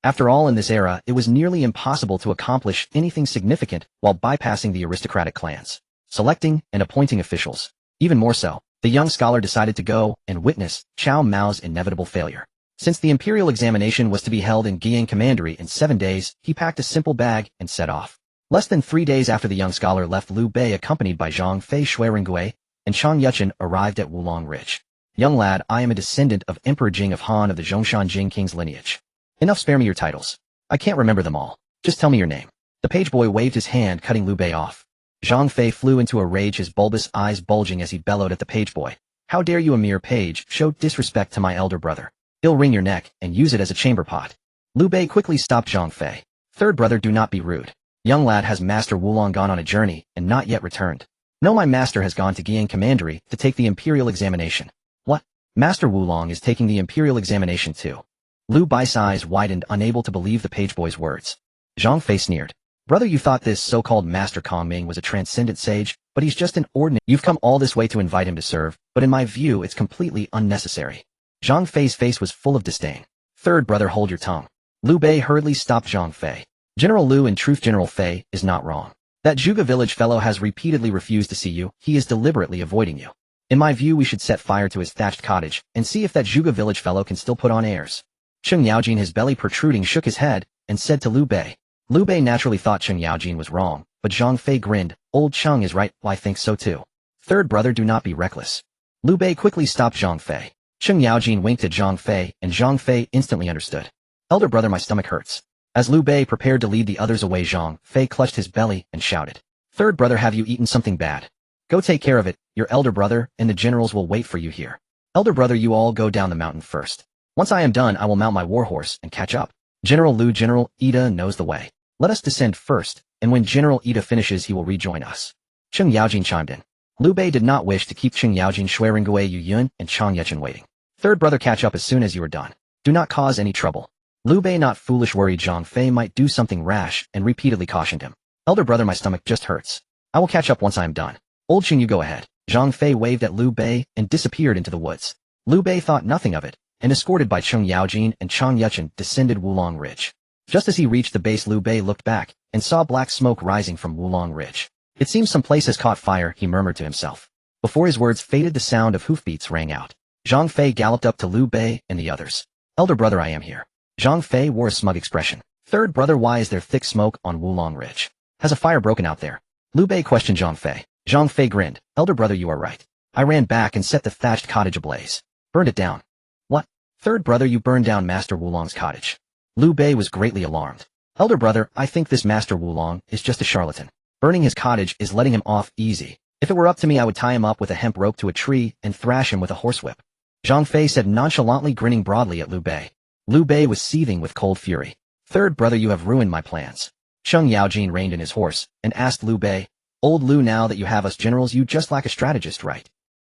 After all, in this era, it was nearly impossible to accomplish anything significant while bypassing the aristocratic clans. Selecting and appointing officials. Even more so, the young scholar decided to go and witness Cao Mao's inevitable failure. Since the imperial examination was to be held in Guiyang Commandery in 7 days, he packed a simple bag and set off. Less than 3 days after the young scholar left, Liu Bei, accompanied by Zhang Fei Shuirenggui and Chang Yuchen, arrived at Wulong Ridge. Young lad, I am a descendant of Emperor Jing of Han of the Zhongshan Jing King's lineage. Enough, spare me your titles. I can't remember them all. Just tell me your name. The page boy waved his hand, cutting Liu Bei off. Zhang Fei flew into a rage, his bulbous eyes bulging as he bellowed at the page boy. How dare you, a mere page, show disrespect to my elder brother? He'll wring your neck and use it as a chamber pot. Liu Bei quickly stopped Zhang Fei. Third brother, do not be rude. Young lad, has Master Wulong gone on a journey and not yet returned? No, my master has gone to Guiyang Commandery to take the imperial examination. What? Master Wulong is taking the imperial examination too? Liu Bai's eyes widened, unable to believe the page boy's words. Zhang Fei sneered. Brother, you thought this so-called Master Kong Ming was a transcendent sage, but he's just an ordinary— You've come all this way to invite him to serve, but in my view it's completely unnecessary. Zhang Fei's face was full of disdain. Third brother, hold your tongue. Liu Bei hurriedly stopped Zhang Fei. General Liu, in truth, General Fei is not wrong. That Zhuge village fellow has repeatedly refused to see you. He is deliberately avoiding you. In my view, we should set fire to his thatched cottage and see if that Zhuge village fellow can still put on airs. Cheng Yaojin, his belly protruding, shook his head and said to Liu Bei. Liu Bei naturally thought Cheng Yaojin was wrong, but Zhang Fei grinned. Old Cheng is right. Well, I think so too. Third brother, do not be reckless. Liu Bei quickly stopped Zhang Fei. Cheng Yaojin winked at Zhang Fei, and Zhang Fei instantly understood. Elder brother, my stomach hurts. As Liu Bei prepared to lead the others away, Zhang Fei clutched his belly and shouted. Third brother, have you eaten something bad? Go take care of it. Your elder brother and the generals will wait for you here. Elder brother, you all go down the mountain first. Once I am done, I will mount my warhorse and catch up. General Liu, General Ida knows the way. Let us descend first, and when General Ida finishes, he will rejoin us. Cheng Yaojin chimed in. Liu Bei did not wish to keep Cheng Yaojin, Shui Ringgui, Yu Yun, and Chang Yechen waiting. Third brother, catch up as soon as you are done. Do not cause any trouble. Liu Bei, not foolish, worried Zhang Fei might do something rash and repeatedly cautioned him. Elder brother, my stomach just hurts. I will catch up once I am done. Old Cheng, you go ahead. Zhang Fei waved at Liu Bei and disappeared into the woods. Liu Bei thought nothing of it, and escorted by Cheng Yaojin and Chang Yechen descended Wulong Ridge. Just as he reached the base, Liu Bei looked back and saw black smoke rising from Wulong Ridge. It seems some place has caught fire, he murmured to himself. Before his words faded, the sound of hoofbeats rang out. Zhang Fei galloped up to Liu Bei and the others. Elder brother, I am here. Zhang Fei wore a smug expression. Third brother, why is there thick smoke on Wulong Ridge? Has a fire broken out there? Liu Bei questioned Zhang Fei. Zhang Fei grinned. Elder brother, you are right. I ran back and set the thatched cottage ablaze. Burned it down. What? Third brother, you burned down Master Wulong's cottage. Liu Bei was greatly alarmed. Elder brother, I think this Master Wulong is just a charlatan. Burning his cottage is letting him off easy. If it were up to me, I would tie him up with a hemp rope to a tree and thrash him with a horsewhip. Zhang Fei said, nonchalantly, grinning broadly at Liu Bei. Liu Bei was seething with cold fury. Third brother, you have ruined my plans. Cheng Yaojin reined in his horse and asked Liu Bei, Old Liu, now that you have us generals, you just lack a strategist, right?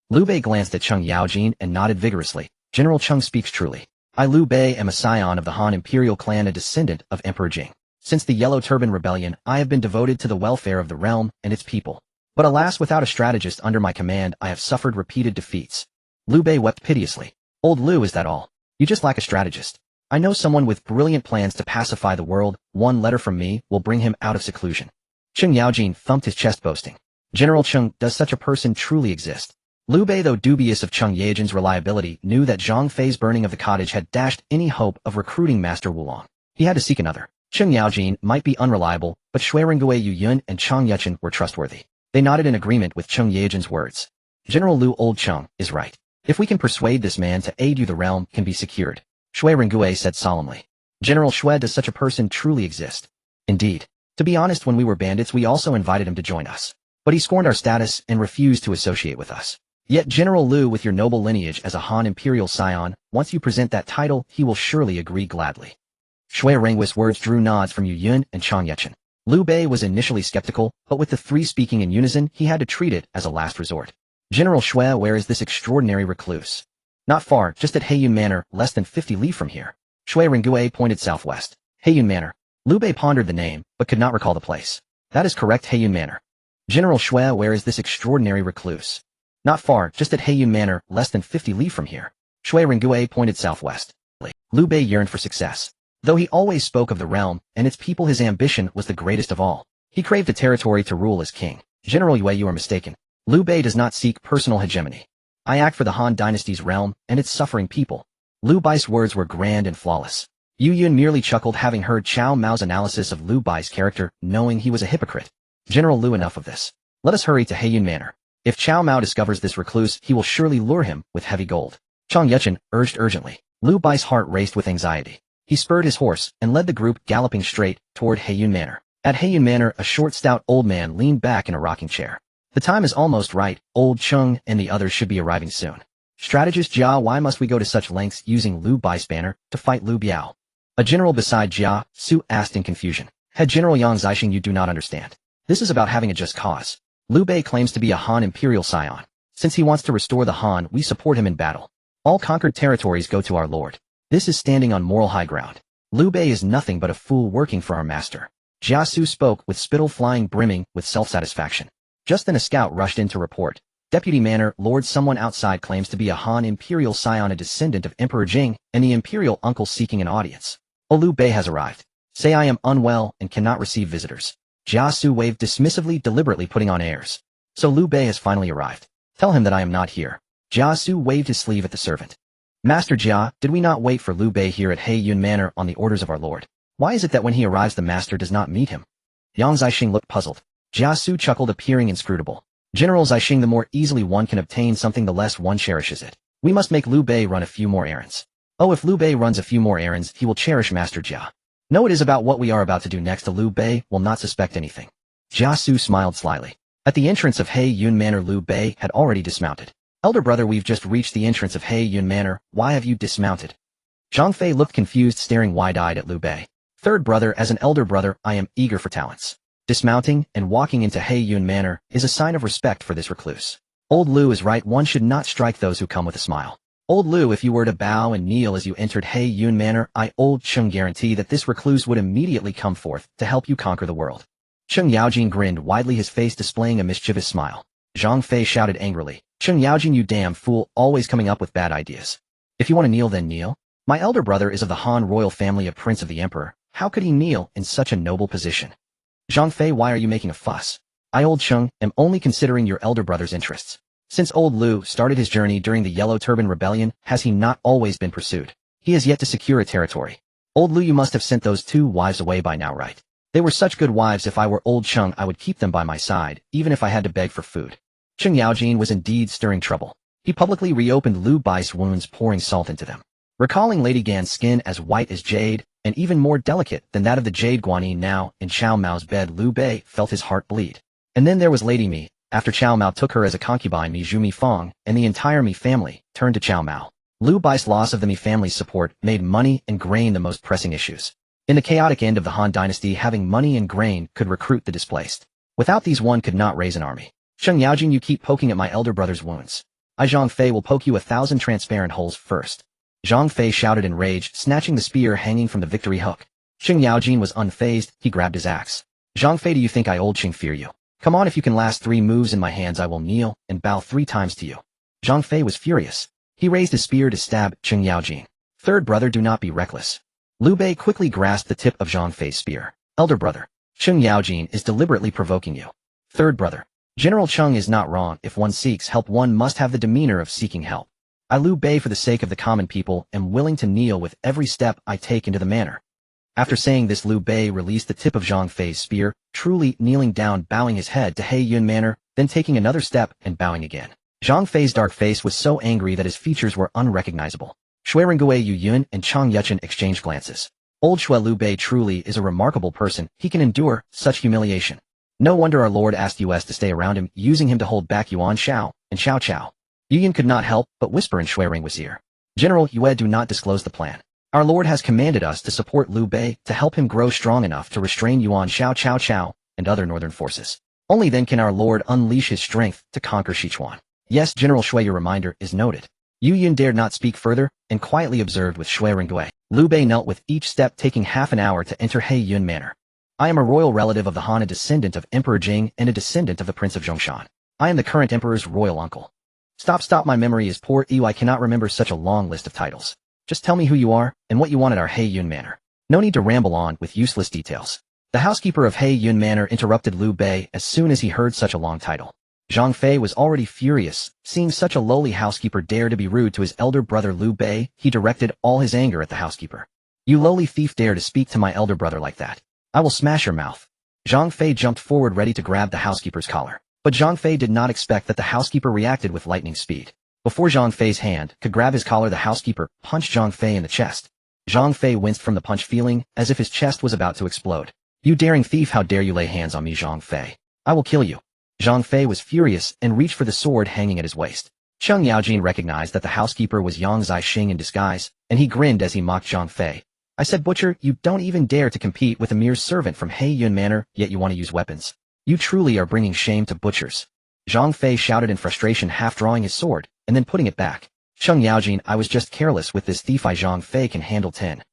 Liu Bei glanced at Cheng Yaojin and nodded vigorously. General Cheng speaks truly. I, Liu Bei, am a scion of the Han imperial clan, a descendant of Emperor Jing. Since the Yellow Turban Rebellion, I have been devoted to the welfare of the realm and its people. But alas, without a strategist under my command, I have suffered repeated defeats. Liu Bei wept piteously. Old Liu, is that all? You just lack a strategist. I know someone with brilliant plans to pacify the world. One letter from me will bring him out of seclusion. Cheng Yaojin thumped his chest, boasting. General Cheng, does such a person truly exist? Liu Bei, though dubious of Cheng Yaojin's reliability, knew that Zhang Fei's burning of the cottage had dashed any hope of recruiting Master Wulong. He had to seek another. Cheng Yaojin might be unreliable, but Shui Ringgui, Yu Yun, and Chang Yechen were trustworthy. They nodded in agreement with Cheng Yaojin's words. General Liu, Old Cheng is right. If we can persuade this man to aid you, the realm can be secured. Shui Ringgui said solemnly. General Shui, does such a person truly exist? Indeed. To be honest, when we were bandits, we also invited him to join us. But he scorned our status and refused to associate with us. Yet General Liu, with your noble lineage as a Han imperial scion, once you present that title, he will surely agree gladly. Shui Ringgui's words drew nods from Yu Yun and Chang Yechen. Liu Bei was initially skeptical, but with the three speaking in unison, he had to treat it as a last resort. General Shui, where is this extraordinary recluse? Not far, just at Heiyun Manor, less than 50 li from here. Shui Ringgui pointed southwest. Heiyun Manor. Liu Bei pondered the name, but could not recall the place. That is correct, Heiyun Manor. General Shui, where is this extraordinary recluse? Not far, just at Heiyun Manor, less than 50 li from here. Shui Ringgui pointed southwest. Liu Bei yearned for success. Though he always spoke of the realm and its people, his ambition was the greatest of all. He craved a territory to rule as king. General Yue, you are mistaken. Liu Bei does not seek personal hegemony. I act for the Han dynasty's realm and its suffering people. Liu Bai's words were grand and flawless. Yu Yun merely chuckled, having heard Cao Mao's analysis of Liu Bai's character, knowing he was a hypocrite. General Liu, enough of this. Let us hurry to Heiyun Manor. If Cao Mao discovers this recluse, he will surely lure him with heavy gold. Chang Yechen urged urgently. Liu Bai's heart raced with anxiety. He spurred his horse and led the group galloping straight toward Heiyun Manor. At Heiyun Manor, a short, stout old man leaned back in a rocking chair. The time is almost right. Old Chung and the others should be arriving soon. Strategist Jia, why must we go to such lengths using Liu Bai's banner to fight Liu Biao? A general beside Jia, Su asked in confusion. Head General Yang Zixing, you do not understand. This is about having a just cause. Liu Bei claims to be a Han imperial scion. Since he wants to restore the Han, we support him in battle. All conquered territories go to our lord. This is standing on moral high ground. Liu Bei is nothing but a fool working for our master. Jia Su spoke with spittle flying brimming with self-satisfaction. Just then a scout rushed in to report. Deputy Manor, Lord, someone outside claims to be a Han imperial scion, a descendant of Emperor Jing, and the imperial uncle seeking an audience. Oh, Liu Bei has arrived. Say I am unwell and cannot receive visitors. Jia Su waved dismissively, deliberately putting on airs. So Liu Bei has finally arrived. Tell him that I am not here. Jia Su waved his sleeve at the servant. Master Jia, did we not wait for Liu Bei here at Heiyun Manor on the orders of our lord? Why is it that when he arrives the master does not meet him? Yang Zixing looked puzzled. Jia Su chuckled, appearing inscrutable. General Zixing, the more easily one can obtain something the less one cherishes it. We must make Liu Bei run a few more errands. Oh, if Liu Bei runs a few more errands, he will cherish Master Jia. No, it is about what we are about to do next. Liu Bei will not suspect anything. Jia Su smiled slyly. At the entrance of Heiyun Manor, Liu Bei had already dismounted. Elder brother, we've just reached the entrance of Heiyun Manor. Why have you dismounted? Zhang Fei looked confused, staring wide-eyed at Liu Bei. Third brother, as an elder brother, I am eager for talents. Dismounting and walking into Heiyun Manor is a sign of respect for this recluse. Old Liu is right, one should not strike those who come with a smile. Old Liu, if you were to bow and kneel as you entered Heiyun Manor, I, Old Chung, guarantee that this recluse would immediately come forth to help you conquer the world. Chung Yaojin grinned widely, his face displaying a mischievous smile. Zhang Fei shouted angrily, Chung Yaojin, you damn fool, always coming up with bad ideas. If you want to kneel, then kneel. My elder brother is of the Han royal family, a prince of the emperor. How could he kneel in such a noble position? Zhang Fei, why are you making a fuss? I, Old Chung, am only considering your elder brother's interests. Since Old Liu started his journey during the Yellow Turban Rebellion, has he not always been pursued? He has yet to secure a territory. Old Liu, you must have sent those two wives away by now, right? They were such good wives. If I were Old Chung, I would keep them by my side, even if I had to beg for food. Chung Yaojin was indeed stirring trouble. He publicly reopened Liu Bai's wounds, pouring salt into them. Recalling Lady Gan's skin as white as jade, and even more delicate than that of the jade guanyin now in Cao Mao's bed, Liu Bei felt his heart bleed. And then there was Lady Mi. After Cao Mao took her as a concubine, Mi Zhu Mi Fong, and the entire Mi family turned to Cao Mao. Liu Bai's loss of the Mi family's support made money and grain the most pressing issues. In the chaotic end of the Han dynasty, having money and grain could recruit the displaced. Without these, one could not raise an army. Chung Yaojin, you keep poking at my elder brother's wounds. I, Zhang Fei, will poke you 1,000 transparent holes first. Zhang Fei shouted in rage, snatching the spear hanging from the victory hook. Chung Yaojin was unfazed. He grabbed his axe. Zhang Fei, do you think I, Old Chung, fear you? Come on, if you can last 3 moves in my hands, I will kneel and bow 3 times to you. Zhang Fei was furious. He raised his spear to stab Chung Yaojin. Third brother, do not be reckless. Liu Bei quickly grasped the tip of Zhang Fei's spear. Elder brother, Chung Yaojin is deliberately provoking you. Third brother, General Chung is not wrong. If one seeks help, one must have the demeanor of seeking help. I, Liu Bei, for the sake of the common people, am willing to kneel with every step I take into the manor. After saying this, Liu Bei released the tip of Zhang Fei's spear, truly kneeling down, bowing his head to Heiyun Manor, then taking another step and bowing again. Zhang Fei's dark face was so angry that his features were unrecognizable. Shui Rengue Yu Yun and Chang Yuchen exchanged glances. Old Shui, Liu Bei truly is a remarkable person. He can endure such humiliation. No wonder our lord asked us to stay around him, using him to hold back Yuan Shao and Xiao Cao. Yu Yun could not help but whisper in Shui Rengue's ear. General, Yue, do not disclose the plan. Our lord has commanded us to support Liu Bei to help him grow strong enough to restrain Yuan Shao, Cao Cao, and other northern forces. Only then can our lord unleash his strength to conquer Sichuan. Yes, General Shui, your reminder is noted. Yu Yun dared not speak further and quietly observed with Shui Rengue. Liu Bei knelt, with each step taking half an hour to enter Heiyun Manor. I am a royal relative of the Han, a descendant of Emperor Jing and a descendant of the Prince of Zhongshan. I am the current emperor's royal uncle. Stop, my memory is poor. I cannot remember such a long list of titles. Just tell me who you are and what you want at our Heiyun Manor. No need to ramble on with useless details. The housekeeper of Heiyun Manor interrupted Liu Bei as soon as he heard such a long title. Zhang Fei was already furious, seeing such a lowly housekeeper dare to be rude to his elder brother Liu Bei. He directed all his anger at the housekeeper. You lowly thief, dare to speak to my elder brother like that. I will smash your mouth. Zhang Fei jumped forward, ready to grab the housekeeper's collar. But Zhang Fei did not expect that the housekeeper reacted with lightning speed. Before Zhang Fei's hand could grab his collar, the housekeeper punched Zhang Fei in the chest. Zhang Fei winced from the punch, feeling as if his chest was about to explode. You daring thief, how dare you lay hands on me, Zhang Fei? I will kill you. Zhang Fei was furious and reached for the sword hanging at his waist. Cheng Yaojin recognized that the housekeeper was Yang Zixing in disguise, and he grinned as he mocked Zhang Fei. I said, butcher, you don't even dare to compete with a mere servant from Heiyun Manor, yet you want to use weapons. You truly are bringing shame to butchers. Zhang Fei shouted in frustration, half drawing his sword, and then putting it back. Cheng Yaojin, I was just careless with this thief. Zhang Fei can handle 10.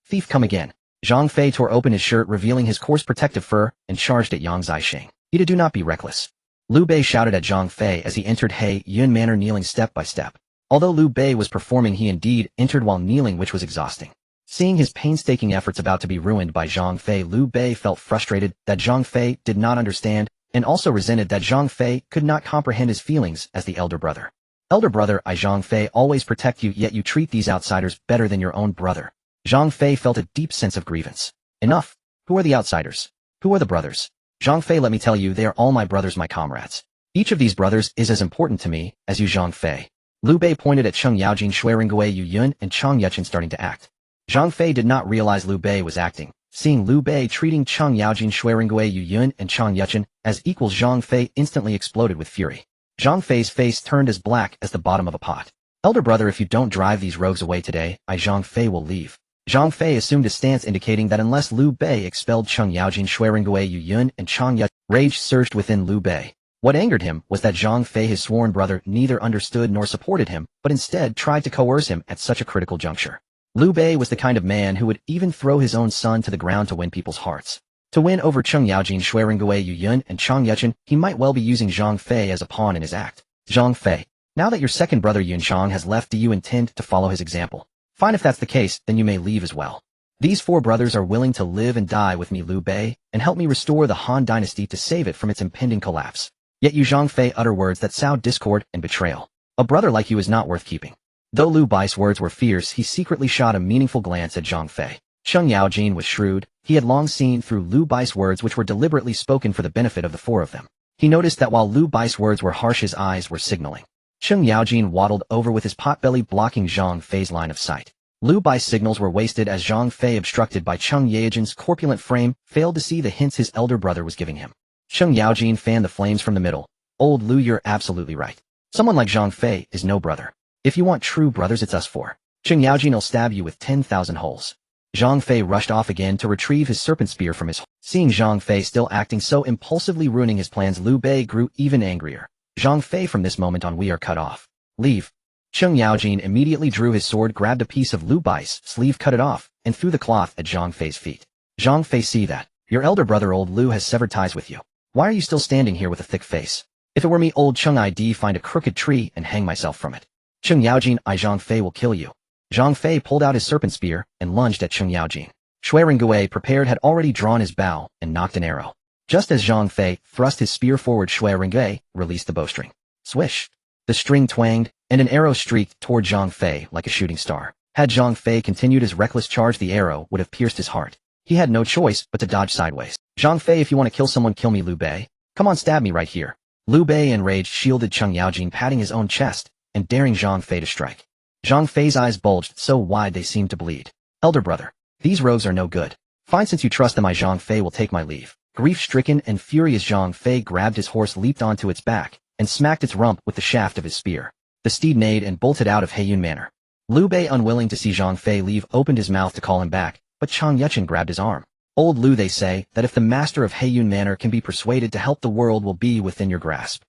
Thief, come again. Zhang Fei tore open his shirt, revealing his coarse protective fur, and charged at Yang Zixing. Do not be reckless. Liu Bei shouted at Zhang Fei as he entered Heiyun Manor, kneeling step by step. Although Liu Bei was performing, he indeed entered while kneeling, which was exhausting. Seeing his painstaking efforts about to be ruined by Zhang Fei, Liu Bei felt frustrated that Zhang Fei did not understand, and also resented that Zhang Fei could not comprehend his feelings as the elder brother. Elder brother, Zhang Fei always protect you, yet you treat these outsiders better than your own brother. Zhang Fei felt a deep sense of grievance. Enough. Who are the outsiders? Who are the brothers? Zhang Fei, let me tell you, they are all my brothers, my comrades. Each of these brothers is as important to me as you, Zhang Fei. Liu Bei pointed at Cheng Yaojin, Shuiringui Yu Yun, and Cheng Yuchen starting to act. Zhang Fei did not realize Liu Bei was acting. Seeing Liu Bei treating Cheng Yaojin, Shuiringui Yu Yun, and Cheng Yuchen as equals, Zhang Fei instantly exploded with fury. Zhang Fei's face turned as black as the bottom of a pot. Elder brother, if you don't drive these rogues away today, Zhang Fei will leave. Zhang Fei assumed a stance indicating that unless Liu Bei expelled Cheng Yaojin, Shuiringui Yu Yun, and Cheng Yuchen, rage surged within Liu Bei. What angered him was that Zhang Fei, his sworn brother, neither understood nor supported him, but instead tried to coerce him at such a critical juncture. Liu Bei was the kind of man who would even throw his own son to the ground to win people's hearts. To win over Cheng Yaojin, Shuiringui Yu Yun, and Cheng Yuchen, he might well be using Zhang Fei as a pawn in his act. Zhang Fei, now that your second brother Yun Chang has left, do you intend to follow his example? Fine, if that's the case, then you may leave as well. These 4 brothers are willing to live and die with me, Liu Bei, and help me restore the Han dynasty to save it from its impending collapse. Yet you, Zhang Fei, utter words that sow discord and betrayal. A brother like you is not worth keeping. Though Liu Bai's words were fierce, he secretly shot a meaningful glance at Zhang Fei. Cheng Yaojin was shrewd. He had long seen through Liu Bai's words, which were deliberately spoken for the benefit of the 4 of them. He noticed that while Liu Bai's words were harsh, his eyes were signaling. Cheng Yaojin waddled over with his potbelly, blocking Zhang Fei's line of sight. Liu Bai's signals were wasted as Zhang Fei, obstructed by Cheng Yaojin's corpulent frame, failed to see the hints his elder brother was giving him. Cheng Yaojin fanned the flames from the middle. Old Liu, you're absolutely right. Someone like Zhang Fei is no brother. If you want true brothers, it's us 4. Cheng Yaojin will stab you with 10,000 holes. Zhang Fei rushed off again to retrieve his serpent spear from his hole. Seeing Zhang Fei still acting so impulsively, ruining his plans, Liu Bei grew even angrier. Zhang Fei, from this moment on we are cut off. Leave. Cheng Yaojin immediately drew his sword, grabbed a piece of Liu Bai's sleeve, cut it off, and threw the cloth at Zhang Fei's feet. Zhang Fei, see that. Your elder brother old Liu has severed ties with you. Why are you still standing here with a thick face? If it were me, old Cheng, I'd find a crooked tree and hang myself from it. Cheng Yaojin, Zhang Fei will kill you. Zhang Fei pulled out his serpent spear and lunged at Cheng Yaojin. Shuiringui, prepared, had already drawn his bow and knocked an arrow. Just as Zhang Fei thrust his spear forward, Shuiringui released the bowstring. Swish! The string twanged, and an arrow streaked toward Zhang Fei like a shooting star. Had Zhang Fei continued his reckless charge, the arrow would have pierced his heart. He had no choice but to dodge sideways. Zhang Fei, if you want to kill someone, kill me, Liu Bei. Come on, stab me right here. Liu Bei, enraged, shielded Cheng Yaojin, patting his own chest and daring Zhang Fei to strike. Zhang Fei's eyes bulged so wide they seemed to bleed. Elder brother, these rogues are no good. Fine, since you trust them, Zhang Fei will take my leave. Grief-stricken and furious, Zhang Fei grabbed his horse, leaped onto its back, and smacked its rump with the shaft of his spear. The steed neighed and bolted out of Heiyun Manor. Liu Bei, unwilling to see Zhang Fei leave, opened his mouth to call him back, but Cheng Yuchen grabbed his arm. Old Liu, they say that if the master of Heiyun Manor can be persuaded to help, the world will be within your grasp.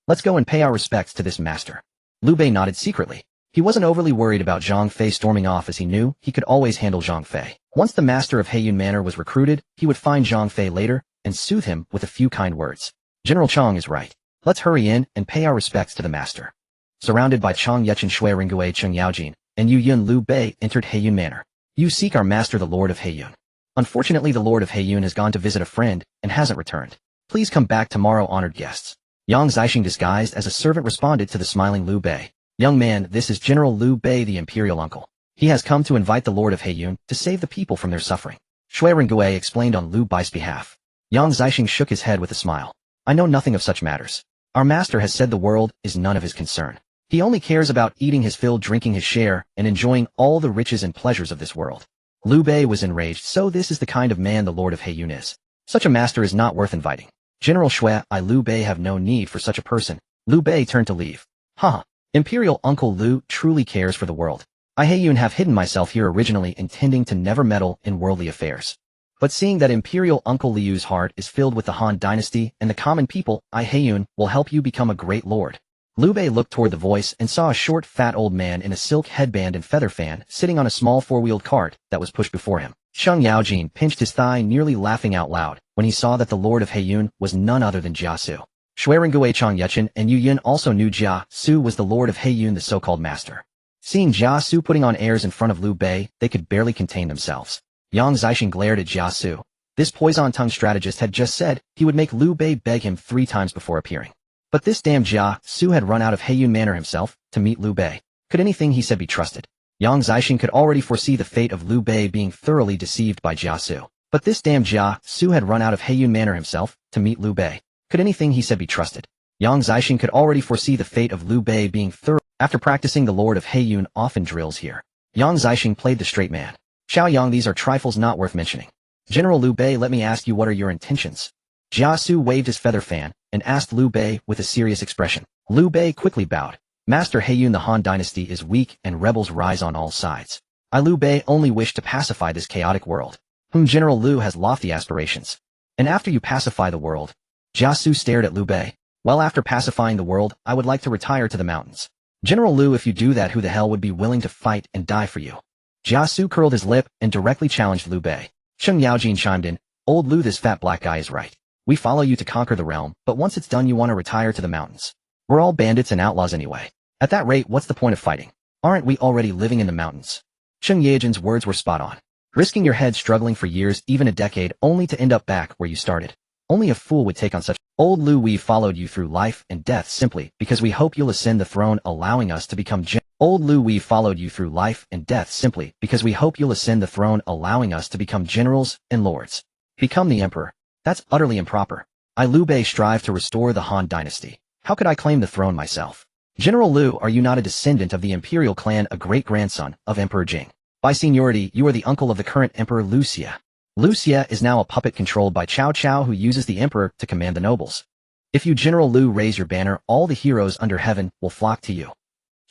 Let's go and pay our respects to this master. Liu Bei nodded secretly. He wasn't overly worried about Zhang Fei storming off, as he knew he could always handle Zhang Fei. Once the master of Heiyun Manor was recruited, he would find Zhang Fei later and soothe him with a few kind words. General Chang is right. Let's hurry in and pay our respects to the master. Surrounded by Cheng Yuchen, Shuiringui, Cheng Yaojin, and Yu Yun, Liu Bei entered Heiyun Manor. You seek our master, the Lord of Heiyun. Unfortunately, the Lord of Heiyun has gone to visit a friend and hasn't returned. Please come back tomorrow, honored guests. Yang Zixing, disguised as a servant, responded to the smiling Liu Bei. Young man, this is General Liu Bei, the imperial uncle. He has come to invite the Lord of Heiyun to save the people from their suffering. Shuiringui explained on Liu Bai's behalf. Yang Zixing shook his head with a smile. I know nothing of such matters. Our master has said the world is none of his concern. He only cares about eating his fill, drinking his share, and enjoying all the riches and pleasures of this world. Liu Bei was enraged. So this is the kind of man the Lord of Heiyun is. Such a master is not worth inviting. General Shui, I Liu Bei have no need for such a person. Liu Bei turned to leave. Haha. Imperial Uncle Liu truly cares for the world. I Heiyun have hidden myself here originally intending to never meddle in worldly affairs. But seeing that Imperial Uncle Liu's heart is filled with the Han dynasty and the common people, I Heiyun will help you become a great lord. Liu Bei looked toward the voice and saw a short, fat old man in a silk headband and feather fan sitting on a small four-wheeled cart that was pushed before him. Sheng Yaojin pinched his thigh, nearly laughing out loud when he saw that the lord of Heiyun was none other than Jia Su. Shuirengue Chang Yuchen and Yu Yin also knew Jia Su was the lord of Heiyun, the so-called master. Seeing Jia Su putting on airs in front of Liu Bei, they could barely contain themselves. Yang Zixing glared at Jia Su. This poison-tongued strategist had just said he would make Liu Bei beg him 3 times before appearing. But this damn Jia Su had run out of Heiyun Manor himself to meet Liu Bei. Could anything he said be trusted? Yang Zixing could already foresee the fate of Liu Bei being thoroughly deceived by Jia Su. But this damn Jia Su had run out of Heiyun Manor himself to meet Liu Bei. Could anything he said be trusted? Yang Zixing could already foresee the fate of Liu Bei being thorough. After practicing, the Lord of Heiyun often drills here. Yang Zixing played the straight man. Xiao Yang, these are trifles not worth mentioning. General Liu Bei, let me ask you, what are your intentions? Jia Su waved his feather fan and asked Liu Bei with a serious expression. Liu Bei quickly bowed. Master Heiyun, the Han dynasty is weak and rebels rise on all sides. I Liu Bei only wish to pacify this chaotic world. General Liu has lofty aspirations. And after you pacify the world, Jia Su stared at Liu Bei. Well, after pacifying the world, I would like to retire to the mountains. General Liu, if you do that, who the hell would be willing to fight and die for you? Jia Su curled his lip and directly challenged Liu Bei. Sheng Yaojin chimed in. Old Liu, this fat black guy is right. We follow you to conquer the realm, but once it's done you want to retire to the mountains. We're all bandits and outlaws anyway. At that rate, what's the point of fighting? Aren't we already living in the mountains? Sheng Yaojin's words were spot on. Risking your head struggling for years, even a decade, only to end up back where you started. Only a fool would take on such. Old Liu, we followed you through life and death simply because we hope you'll ascend the throne, allowing us to become Old Liu, we followed you through life and death simply because we hope you'll ascend the throne, allowing us to become generals and lords. Become the emperor. That's utterly improper. I Liu Bei strive to restore the Han dynasty. How could I claim the throne myself? General Liu, are you not a descendant of the imperial clan, a great-grandson of Emperor Jing? By seniority, you are the uncle of the current Emperor Liu Xia. Liu Xia is now a puppet controlled by Cao Cao, who uses the emperor to command the nobles. If you, General Liu, raise your banner, all the heroes under heaven will flock to you.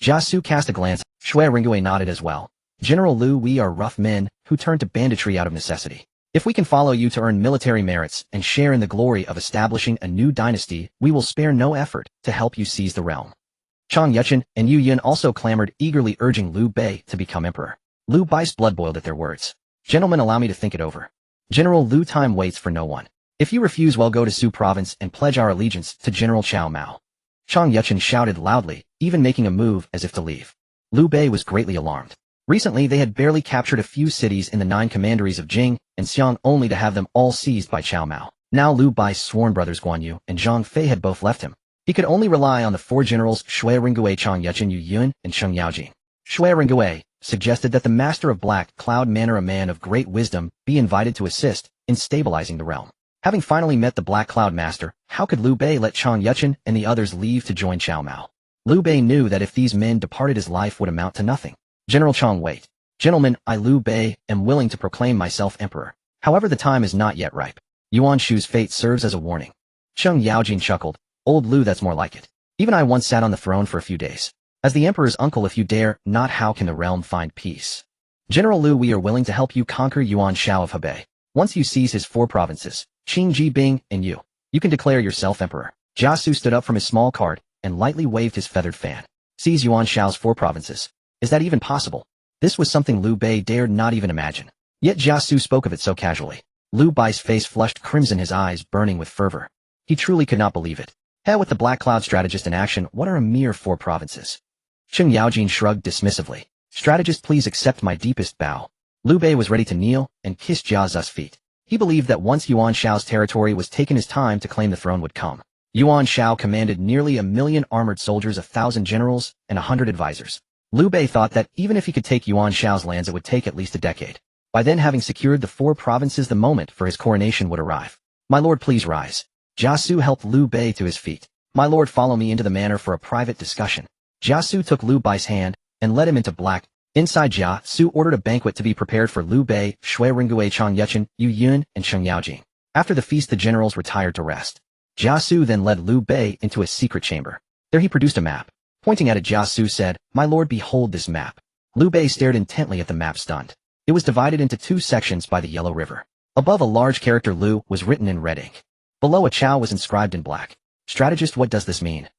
Jia Su cast a glance. Shui Ringue nodded as well. General Liu, we are rough men who turn to banditry out of necessity. If we can follow you to earn military merits and share in the glory of establishing a new dynasty, we will spare no effort to help you seize the realm. Chang Yuchen and Yu Yin also clamored, eagerly urging Liu Bei to become emperor. Liu Bei's blood boiled at their words. Gentlemen, allow me to think it over. General Liu, time waits for no one. If you refuse, well, go to Su province and pledge our allegiance to General Cao Mao. Chang Yuchen shouted loudly, even making a move as if to leave. Liu Bei was greatly alarmed. Recently, they had barely captured a few cities in the 9 commanderies of Jing and Xiang, only to have them all seized by Cao Mao. Now Liu Bei's sworn brothers Guan Yu and Zhang Fei had both left him. He could only rely on the 4 generals Shui Ringue, Chang Yuchen, Yu Yun, and Sheng Yaojin. Shui Ringue suggested that the master of Black Cloud Manor, a man of great wisdom, be invited to assist in stabilizing the realm. Having finally met the Black Cloud Master, how could Liu Bei let Chang Yuchen and the others leave to join Cao Mao? Liu Bei knew that if these men departed, his life would amount to nothing. General Chang, wait. Gentlemen, I Liu Bei am willing to proclaim myself emperor. However, the time is not yet ripe. Yuan Shu's fate serves as a warning. Sheng Yaojin chuckled. Old Liu, that's more like it. Even I once sat on the throne for a few days. As the emperor's uncle, if you dare not, how can the realm find peace? General Liu, we are willing to help you conquer Yuan Shao of Hebei. Once you seize his 4 provinces, Qing Ji Bing and you can declare yourself emperor. Jia Su stood up from his small cart and lightly waved his feathered fan. Seize Yuan Shao's 4 provinces. Is that even possible? This was something Liu Bei dared not even imagine. Yet Jia Su spoke of it so casually. Liu Bei's face flushed crimson, his eyes burning with fervor. He truly could not believe it. Hell, with the Black Cloud strategist in action, what are a mere 4 provinces? Sheng Yaojin shrugged dismissively. Strategist, please accept my deepest bow. Liu Bei was ready to kneel and kiss Jia Zu's feet. He believed that once Yuan Shao's territory was taken, his time to claim the throne would come. Yuan Shao commanded nearly 1,000,000 armored soldiers, 1,000 generals, and 100 advisors. Liu Bei thought that even if he could take Yuan Shao's lands, it would take at least a decade. By then, having secured the 4 provinces, the moment for his coronation would arrive. My lord, please rise. Jia Su helped Liu Bei to his feet. My lord, follow me into the manor for a private discussion. Jia Su took Liu Bei's hand and led him into black. Inside, Jia Su ordered a banquet to be prepared for Liu Bei, Shui Ringue, Chang Yuchen, Yu Yun, and Sheng Yaojin. After the feast the generals retired to rest. Jia Su then led Liu Bei into a secret chamber. There he produced a map. Pointing at it Jia Su said, "My lord, behold this map." Liu Bei stared intently at the map stunned. It was divided into 2 sections by the Yellow River. Above a large character Liu was written in red ink. Below a Cao was inscribed in black. "Strategist, what does this mean?"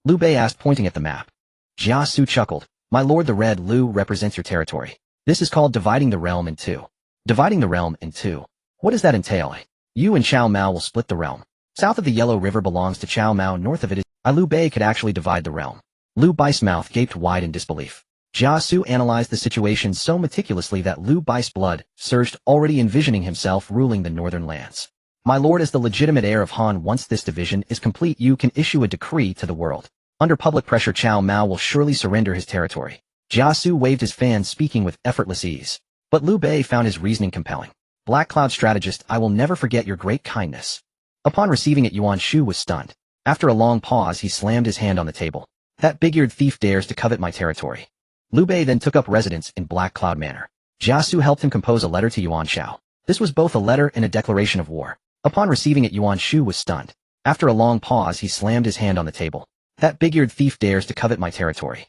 Liu Bei asked, pointing at the map. Jia Su chuckled. "My lord, the red Liu represents your territory. This is called dividing the realm in 2. Dividing the realm in 2. What does that entail? You and Cao Mao will split the realm. South of the Yellow River belongs to Cao Mao, north of it is Liu Bei could actually divide the realm." Liu Bai's mouth gaped wide in disbelief. Jia Su analyzed the situation so meticulously that Liu Bai's blood surged, already envisioning himself ruling the northern lands. "My lord, as the legitimate heir of Han, once this division is complete you can issue a decree to the world. Under public pressure Cao Mao will surely surrender his territory." Jia Su waved his fan, speaking with effortless ease. But Liu Bei found his reasoning compelling. "Black Cloud strategist, I will never forget your great kindness." Upon receiving it Yuan Shu was stunned. After a long pause he slammed his hand on the table. "That big-eared thief dares to covet my territory." Liu Bei then took up residence in Black Cloud Manor. Jia Su helped him compose a letter to Yuan Shao. This was both a letter and a declaration of war. Upon receiving it Yuan Shu was stunned. After a long pause he slammed his hand on the table. "That big-eared thief dares to covet my territory.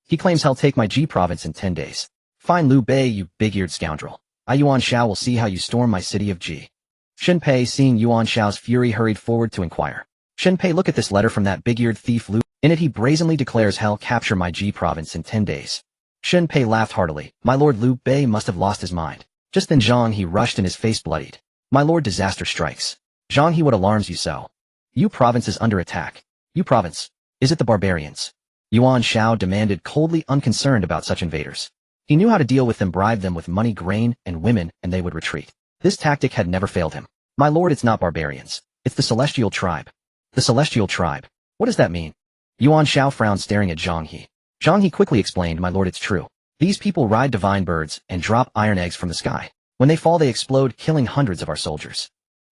He claims he'll take my Ji province in 10 days. Fine Liu Bei, you big-eared scoundrel. I Yuan Shao will see how you storm my city of Ji." Shen Pei, seeing Yuan Shao's fury, hurried forward to inquire. "Shen Pei, look at this letter from that big-eared thief Liu. In it he brazenly declares he'll capture my Ji province in 10 days. Shen Pei laughed heartily. "My lord, Liu Bei must have lost his mind." Just then Zhang He rushed and his face bloodied. "My lord, disaster strikes." "Zhang He, what alarms you so?" "Yu province is under attack." "Yu province? Is it the barbarians?" Yuan Shao demanded, coldly unconcerned about such invaders. He knew how to deal with them, bribe them with money, grain, and women, and they would retreat. This tactic had never failed him. "My lord, it's not barbarians. It's the Celestial Tribe." "The Celestial Tribe? What does that mean?" Yuan Shao frowned, staring at Zhang He. Zhang He quickly explained, "My lord, it's true. These people ride divine birds and drop iron eggs from the sky. When they fall they explode, killing hundreds of our soldiers."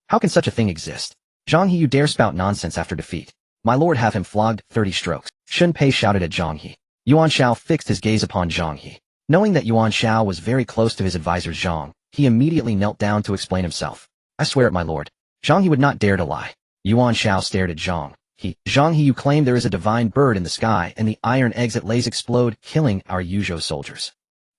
"How can such a thing exist?" "Zhang He, you dare spout nonsense after defeat. My lord, have him flogged 30 strokes. Shen Pei shouted at Zhang He. Yuan Shao fixed his gaze upon Zhang He. Knowing that Yuan Shao was very close to his advisor Zhang, he immediately knelt down to explain himself. "I swear it, my lord." Zhang He would not dare to lie. Yuan Shao stared at Zhang He. "Zhang He, you claim there is a divine bird in the sky and the iron eggs it lays explode, killing our Yuzhou soldiers.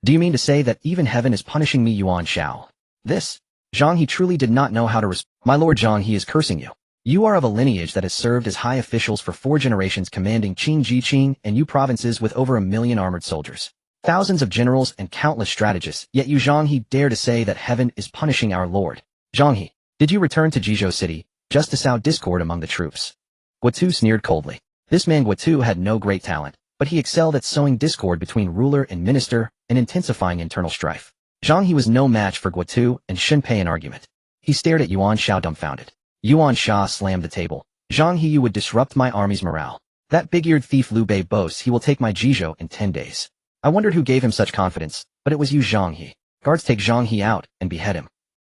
Do you mean to say that even heaven is punishing me?" Yuan Shao. This. Zhang He truly did not know how to respond. "My lord, Zhang He is cursing you. You are of a lineage that has served as high officials for 4 generations, commanding Qing and Yu provinces with over 1 million armored soldiers, thousands of generals and countless strategists, yet you Zhang He dare to say that heaven is punishing our lord. Zhang He, did you return to Jizhou city just to sow discord among the troops?" Guotu sneered coldly. This man Guotu had no great talent, but he excelled at sowing discord between ruler and minister and intensifying internal strife. Zhang He was no match for Guotu and Shen Pei in argument. He stared at Yuan Shao dumbfounded. Yuan Shao slammed the table. "Zhang He, you would disrupt my army's morale. That big-eared thief Liu Bei boasts he will take my Jizhou in 10 days. I wondered who gave him such confidence, but it was you Zhang He. Guards, take Zhang He out and behead him."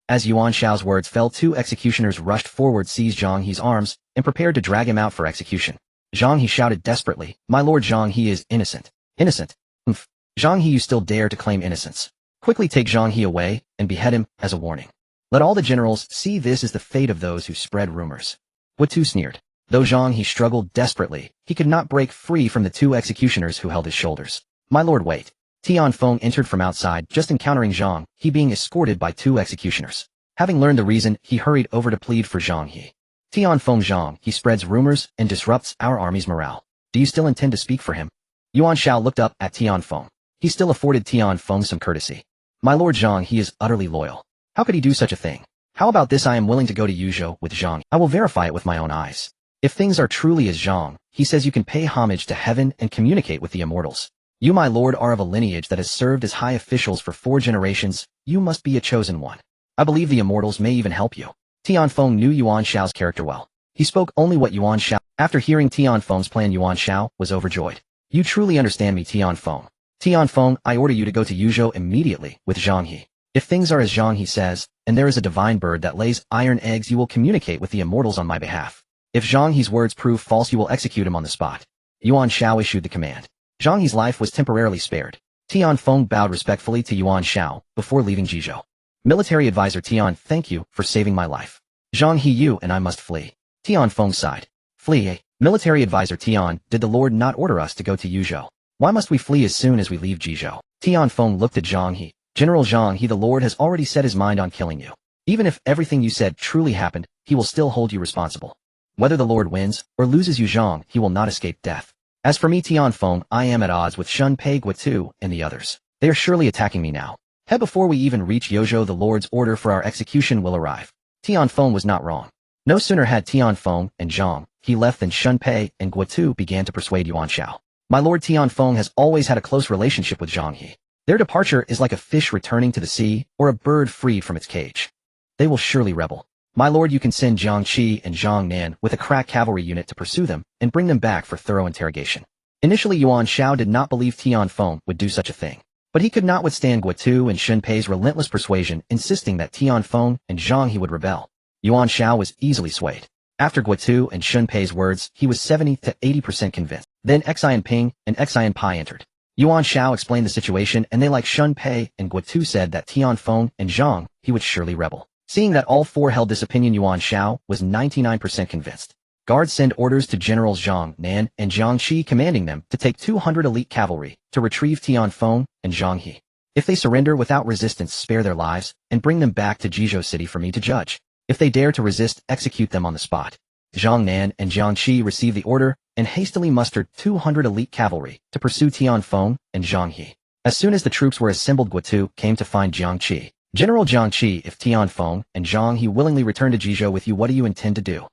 As Yuan Shao's words fell, 2 executioners rushed forward, seized Zhang He's arms, and prepared to drag him out for execution. Zhang He shouted desperately, "My lord, Zhang He is innocent." "Innocent? Humph. Zhang He, you still dare to claim innocence. Quickly take Zhang He away and behead him as a warning. Let all the generals see this is the fate of those who spread rumors." Guotu sneered. Though Zhang He struggled desperately, he could not break free from the 2 executioners who held his shoulders. "My lord, wait." Tianfeng entered from outside, just encountering Zhang He being escorted by 2 executioners. Having learned the reason, he hurried over to plead for Zhang He. "Tianfeng, Zhang He spreads rumors and disrupts our army's morale. Do you still intend to speak for him?" Yuan Shao looked up at Tianfeng. He still afforded Tianfeng some courtesy. "My lord, Zhang He is utterly loyal. How could he do such a thing? How about this? I am willing to go to Yuzhou with Zhang. I will verify it with my own eyes. If things are truly as Zhang He says, you can pay homage to heaven and communicate with the immortals. You, my lord, are of a lineage that has served as high officials for 4 generations. You must be a chosen one. I believe the immortals may even help you." Tianfeng knew Yuan Shao's character well. He spoke only what Yuan Shao. After hearing Tianfeng's plan, Yuan Shao was overjoyed. "You truly understand me, Tianfeng. Tianfeng, I order you to go to Yuzhou immediately with Zhang He. If things are as Zhang He says, and there is a divine bird that lays iron eggs, you will communicate with the immortals on my behalf. If Zhang He's words prove false, you will execute him on the spot." Yuan Shao issued the command. Zhang He's life was temporarily spared. Tianfeng bowed respectfully to Yuan Shao before leaving Jizhou. Military advisor Tian, thank you for saving my life. Zhang Xiu and I must flee. Tian Feng sighed. Flee, eh? Military advisor Tian, did the Lord not order us to go to Yuzhou? Why must we flee as soon as we leave Jizhou? Tian Feng looked at Zhang He. General Zhang He, the Lord has already set his mind on killing you. Even if everything you said truly happened, he will still hold you responsible. Whether the Lord wins or loses you Zhang, he will not escape death. As for me Tian Feng, I am at odds with Shun Pei Guotu and the others. They are surely attacking me now. Before we even reach Yuzhou, the Lord's order for our execution will arrive. Tian Feng was not wrong. No sooner had Tian Feng and Zhang He left than Shun Pei and Guotu began to persuade Yuan Shao. My lord Tian Feng has always had a close relationship with Zhang He. Their departure is like a fish returning to the sea or a bird freed from its cage. They will surely rebel. My lord, you can send Jiang Qi and Zhang Nan with a crack cavalry unit to pursue them and bring them back for thorough interrogation. Initially Yuan Shao did not believe Tian Feng would do such a thing. But he could not withstand Guotu and Shun Pei's relentless persuasion, insisting that Tian Feng and Zhang He would rebel. Yuan Shao was easily swayed. After Guotu and Shun Pei's words, he was 70 to 80% convinced. Then Xian Ping and Xian Pai entered. Yuan Shao explained the situation, and they, like Shun Pei and Guotu, said that Tian Feng and Zhang He would surely rebel. Seeing that all four held this opinion, Yuan Shao was 99% convinced. Guards send orders to Generals Zhang Nan and Jiang Qi, commanding them to take 200 elite cavalry to retrieve Tian Feng and Zhang He. If they surrender without resistance, spare their lives and bring them back to Jizhou City for me to judge. If they dare to resist, execute them on the spot. Zhang Nan and Jiang Qi received the order and hastily mustered 200 elite cavalry to pursue Tian Feng and Zhang He. As soon as the troops were assembled, Guotu came to find Jiang Qi. General Jiang Qi, if Tian Feng and Zhang He willingly return to Jizhou with you, what do you intend to do?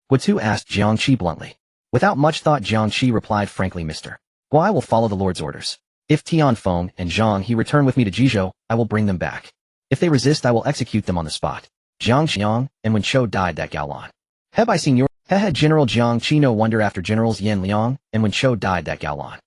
Guotu asked Jiang Qi bluntly. Without much thought, Jiang Qi replied frankly, Mr. Guo, I will follow the Lord's orders. If Tian Feng and Zhang He return with me to Jizhou, I will bring them back. If they resist, I will execute them on the spot. Jiang Xiang and Wen Chou died that Gaolan. By senior. General Jiang Qi, no wonder after Generals Yan Liang and Wen Chou died that Gaolan.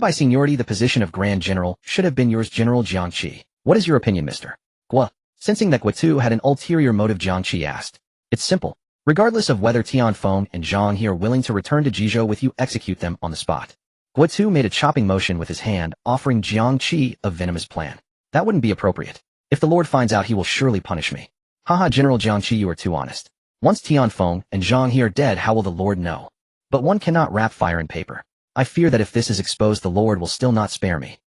By seniority, the position of Grand General should have been yours, General Jiang Qi. What is your opinion, Mr. Guo? Sensing that Guotu had an ulterior motive, Jiang Qi asked. It's simple. Regardless of whether Tian Feng and Zhang He are willing to return to Jizhou with you, execute them on the spot. Guotu made a chopping motion with his hand, offering Jiang Qi a venomous plan. That wouldn't be appropriate. If the Lord finds out, he will surely punish me. Haha, General Jiang Qi, you are too honest. Once Tian Feng and Zhang He are dead, how will the Lord know? But one cannot wrap fire in paper. I fear that if this is exposed, the Lord will still not spare me.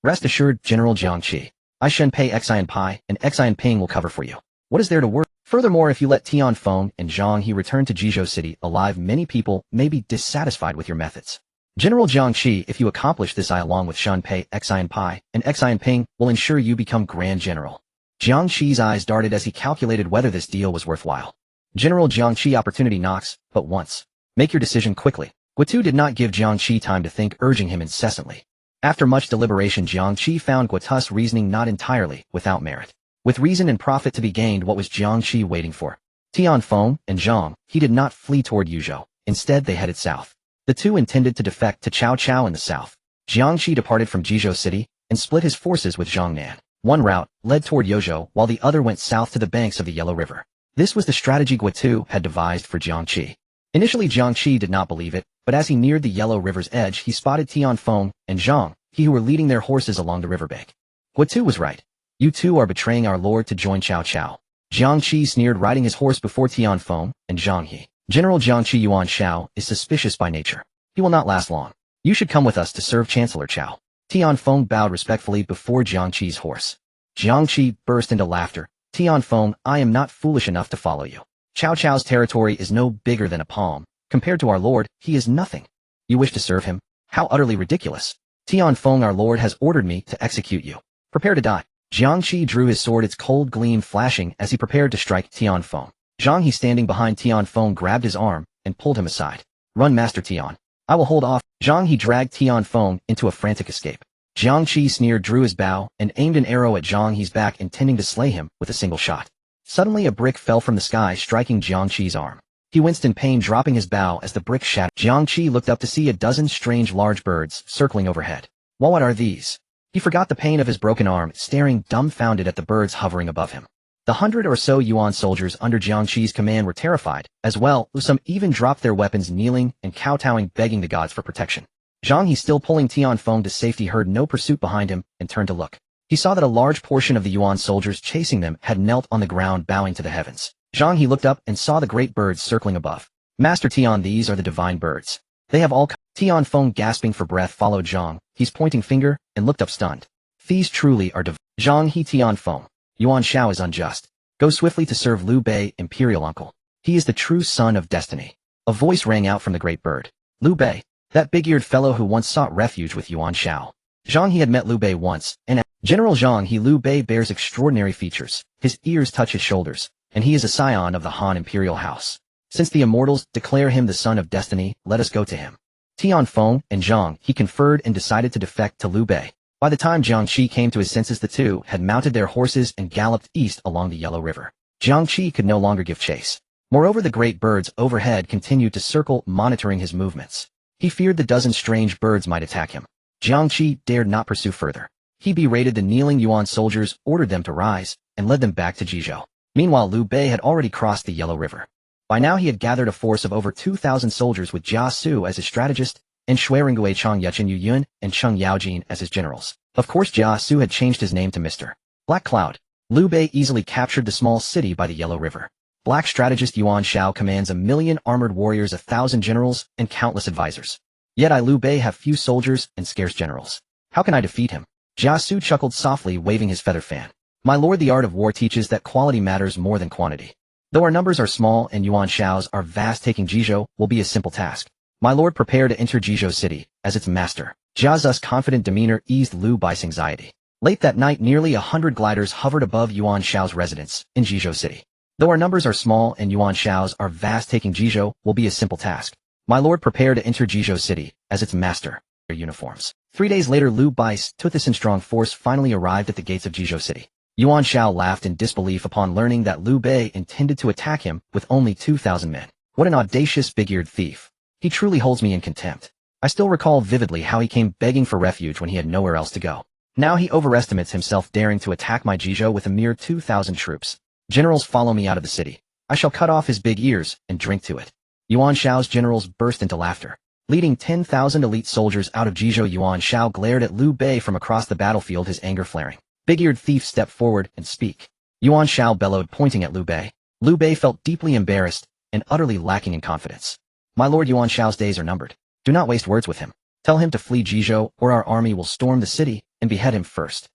Rest assured, General Jiang Qi. I Shun Pei, Xian Pai, and Xian Ping will cover for you. What is there to worry? Furthermore, if you let Tian Feng and Zhang He return to Jizhou City alive, many people may be dissatisfied with your methods. General Jiang Qi, if you accomplish this, I, along with Shun Pei, Xian Pai, and Xian Ping, will ensure you become Grand General. Jiang Qi's eyes darted as he calculated whether this deal was worthwhile. General Jiang Qi, opportunity knocks but once. Make your decision quickly. Guotu did not give Jiang Qi time to think, urging him incessantly. After much deliberation, Jiang Qi found Guotu's reasoning not entirely without merit. With reason and profit to be gained, what was Jiang Qi waiting for? Tian Feng and Zhang He did not flee toward Yuzhou. Instead, they headed south. The two intended to defect to Cao Cao in the south. Jiang Qi departed from Jizhou City and split his forces with Zhang Nan. One route led toward Yuzhou, while the other went south to the banks of the Yellow River. This was the strategy Guotu had devised for Jiang Qi. Initially, Jiang Qi did not believe it, but as he neared the Yellow River's edge, he spotted Tian Feng and Zhang He, who were leading their horses along the riverbank. Guotu was right. You two are betraying our lord to join Cao Cao. Jiang Qi sneered, riding his horse before Tian Feng and Zhang He. General Jiang Qi, Yuan Shao is suspicious by nature. He will not last long. You should come with us to serve Chancellor Cao. Tian Feng bowed respectfully before Jiang Qi's horse. Jiang Qi burst into laughter. Tian Feng, I am not foolish enough to follow you. Cao Cao's territory is no bigger than a palm. Compared to our lord, he is nothing. You wish to serve him? How utterly ridiculous. Tian Feng, our lord has ordered me to execute you. Prepare to die. Jiang Qi drew his sword, its cold gleam flashing as he prepared to strike Tian Feng. Zhang He, standing behind Tian Feng, grabbed his arm and pulled him aside. Run, Master Tian. I will hold off. Zhang He dragged Tian Feng into a frantic escape. Jiang Qi sneered, drew his bow, and aimed an arrow at Zhang He's back, intending to slay him with a single shot. Suddenly a brick fell from the sky, striking Jiang Qi's arm. He winced in pain, dropping his bow as the brick shattered. Jiang Qi looked up to see a dozen strange large birds circling overhead. Well, what are these? He forgot the pain of his broken arm, staring dumbfounded at the birds hovering above him. The 100 or so Yuan soldiers under Jiang Qi's command were terrified, as well, some even dropped their weapons, kneeling and kowtowing, begging the gods for protection. Zhang He, still pulling Tian Feng to safety, heard no pursuit behind him and turned to look. He saw that a large portion of the Yuan soldiers chasing them had knelt on the ground bowing to the heavens. Zhang he looked up and saw the great birds circling above. Master Tian, these are the divine birds. They have all come. Tian Feng gasping for breath followed Zhang, his pointing finger, and looked up stunned. These truly are divine. Zhang he Tian Feng. Yuan Shao is unjust. Go swiftly to serve Liu Bei, imperial uncle. He is the true son of destiny. A voice rang out from the great bird. Liu Bei, that big-eared fellow who once sought refuge with Yuan Shao. Zhang he had met Liu Bei once, and General Zhang he Liu Bei bears extraordinary features. His ears touch his shoulders, and he is a scion of the Han imperial house. Since the immortals declare him the son of destiny, let us go to him. Tian Feng and Zhang he conferred and decided to defect to Liu Bei. By the time Jiang Qi came to his senses, the two had mounted their horses and galloped east along the Yellow River. Jiang Qi could no longer give chase. Moreover, the great birds overhead continued to circle, monitoring his movements. He feared the dozen strange birds might attack him. Jiang Qi dared not pursue further. He berated the kneeling Yuan soldiers, ordered them to rise, and led them back to Jizhou. Meanwhile, Liu Bei had already crossed the Yellow River. By now he had gathered a force of over 2,000 soldiers with Jia Su as his strategist, and Shuirengue Chang Yechen Yu Yun and Cheng Yaojin as his generals. Of course, Jia Su had changed his name to Mr. Black Cloud. Liu Bei easily captured the small city by the Yellow River. Black strategist Yuan Shao commands 1,000,000 armored warriors, 1,000 generals, and countless advisors. Yet Liu Bei have few soldiers and scarce generals. How can I defeat him? Jia Su chuckled softly, waving his feather fan. My lord, the art of war teaches that quality matters more than quantity. Though our numbers are small and Yuan Shao's are vast, taking Jizhou will be a simple task. My lord, prepare to enter Jizhou city as its master. Jia Zu's confident demeanor eased Liu Bei's anxiety. Late that night, nearly 100 gliders hovered above Yuan Shao's residence in Jizhou city. Though our numbers are small and Yuan Shao's are vast, taking Jizhou will be a simple task. My lord, prepare to enter Jizhou city as its master. Their uniforms. 3 days later, Liu Bei's Tuthisan strong force finally arrived at the gates of Jizhou city. Yuan Shao laughed in disbelief upon learning that Liu Bei intended to attack him with only 2,000 men. What an audacious big-eared thief. He truly holds me in contempt. I still recall vividly how he came begging for refuge when he had nowhere else to go. Now he overestimates himself, daring to attack my Jizhou with a mere 2,000 troops. Generals, follow me out of the city. I shall cut off his big ears and drink to it. Yuan Shao's generals burst into laughter. Leading 10,000 elite soldiers out of Jizhou, Yuan Shao glared at Liu Bei from across the battlefield, his anger flaring. Big-eared thief, step forward and speak. Yuan Shao bellowed, pointing at Liu Bei. Liu Bei felt deeply embarrassed and utterly lacking in confidence. My lord, Yuan Shao's days are numbered. Do not waste words with him. Tell him to flee Jizhou, or our army will storm the city and behead him first.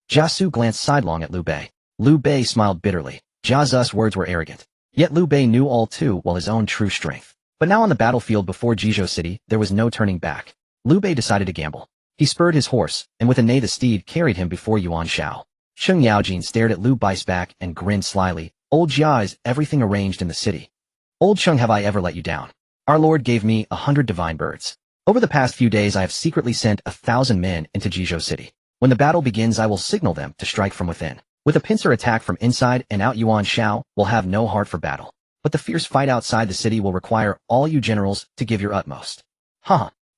Jia Su glanced sidelong at Liu Bei. Liu Bei smiled bitterly. Jia Zu's words were arrogant. Yet Liu Bei knew all too well his own true strength. But now on the battlefield before Jizhou city, there was no turning back. Liu Bei decided to gamble. He spurred his horse, and with a neigh the steed carried him before Yuan Shao. Cheng Yaojin stared at Liu Bei's back and grinned slyly. Old Jia, is everything arranged in the city? Old Cheng, have I ever let you down? Our lord gave me 100 divine birds. Over the past few days I have secretly sent 1,000 men into Jizhou city. When the battle begins I will signal them to strike from within. With a pincer attack from inside and out, Yuan Shao will have no heart for battle. But the fierce fight outside the city will require all you generals to give your utmost.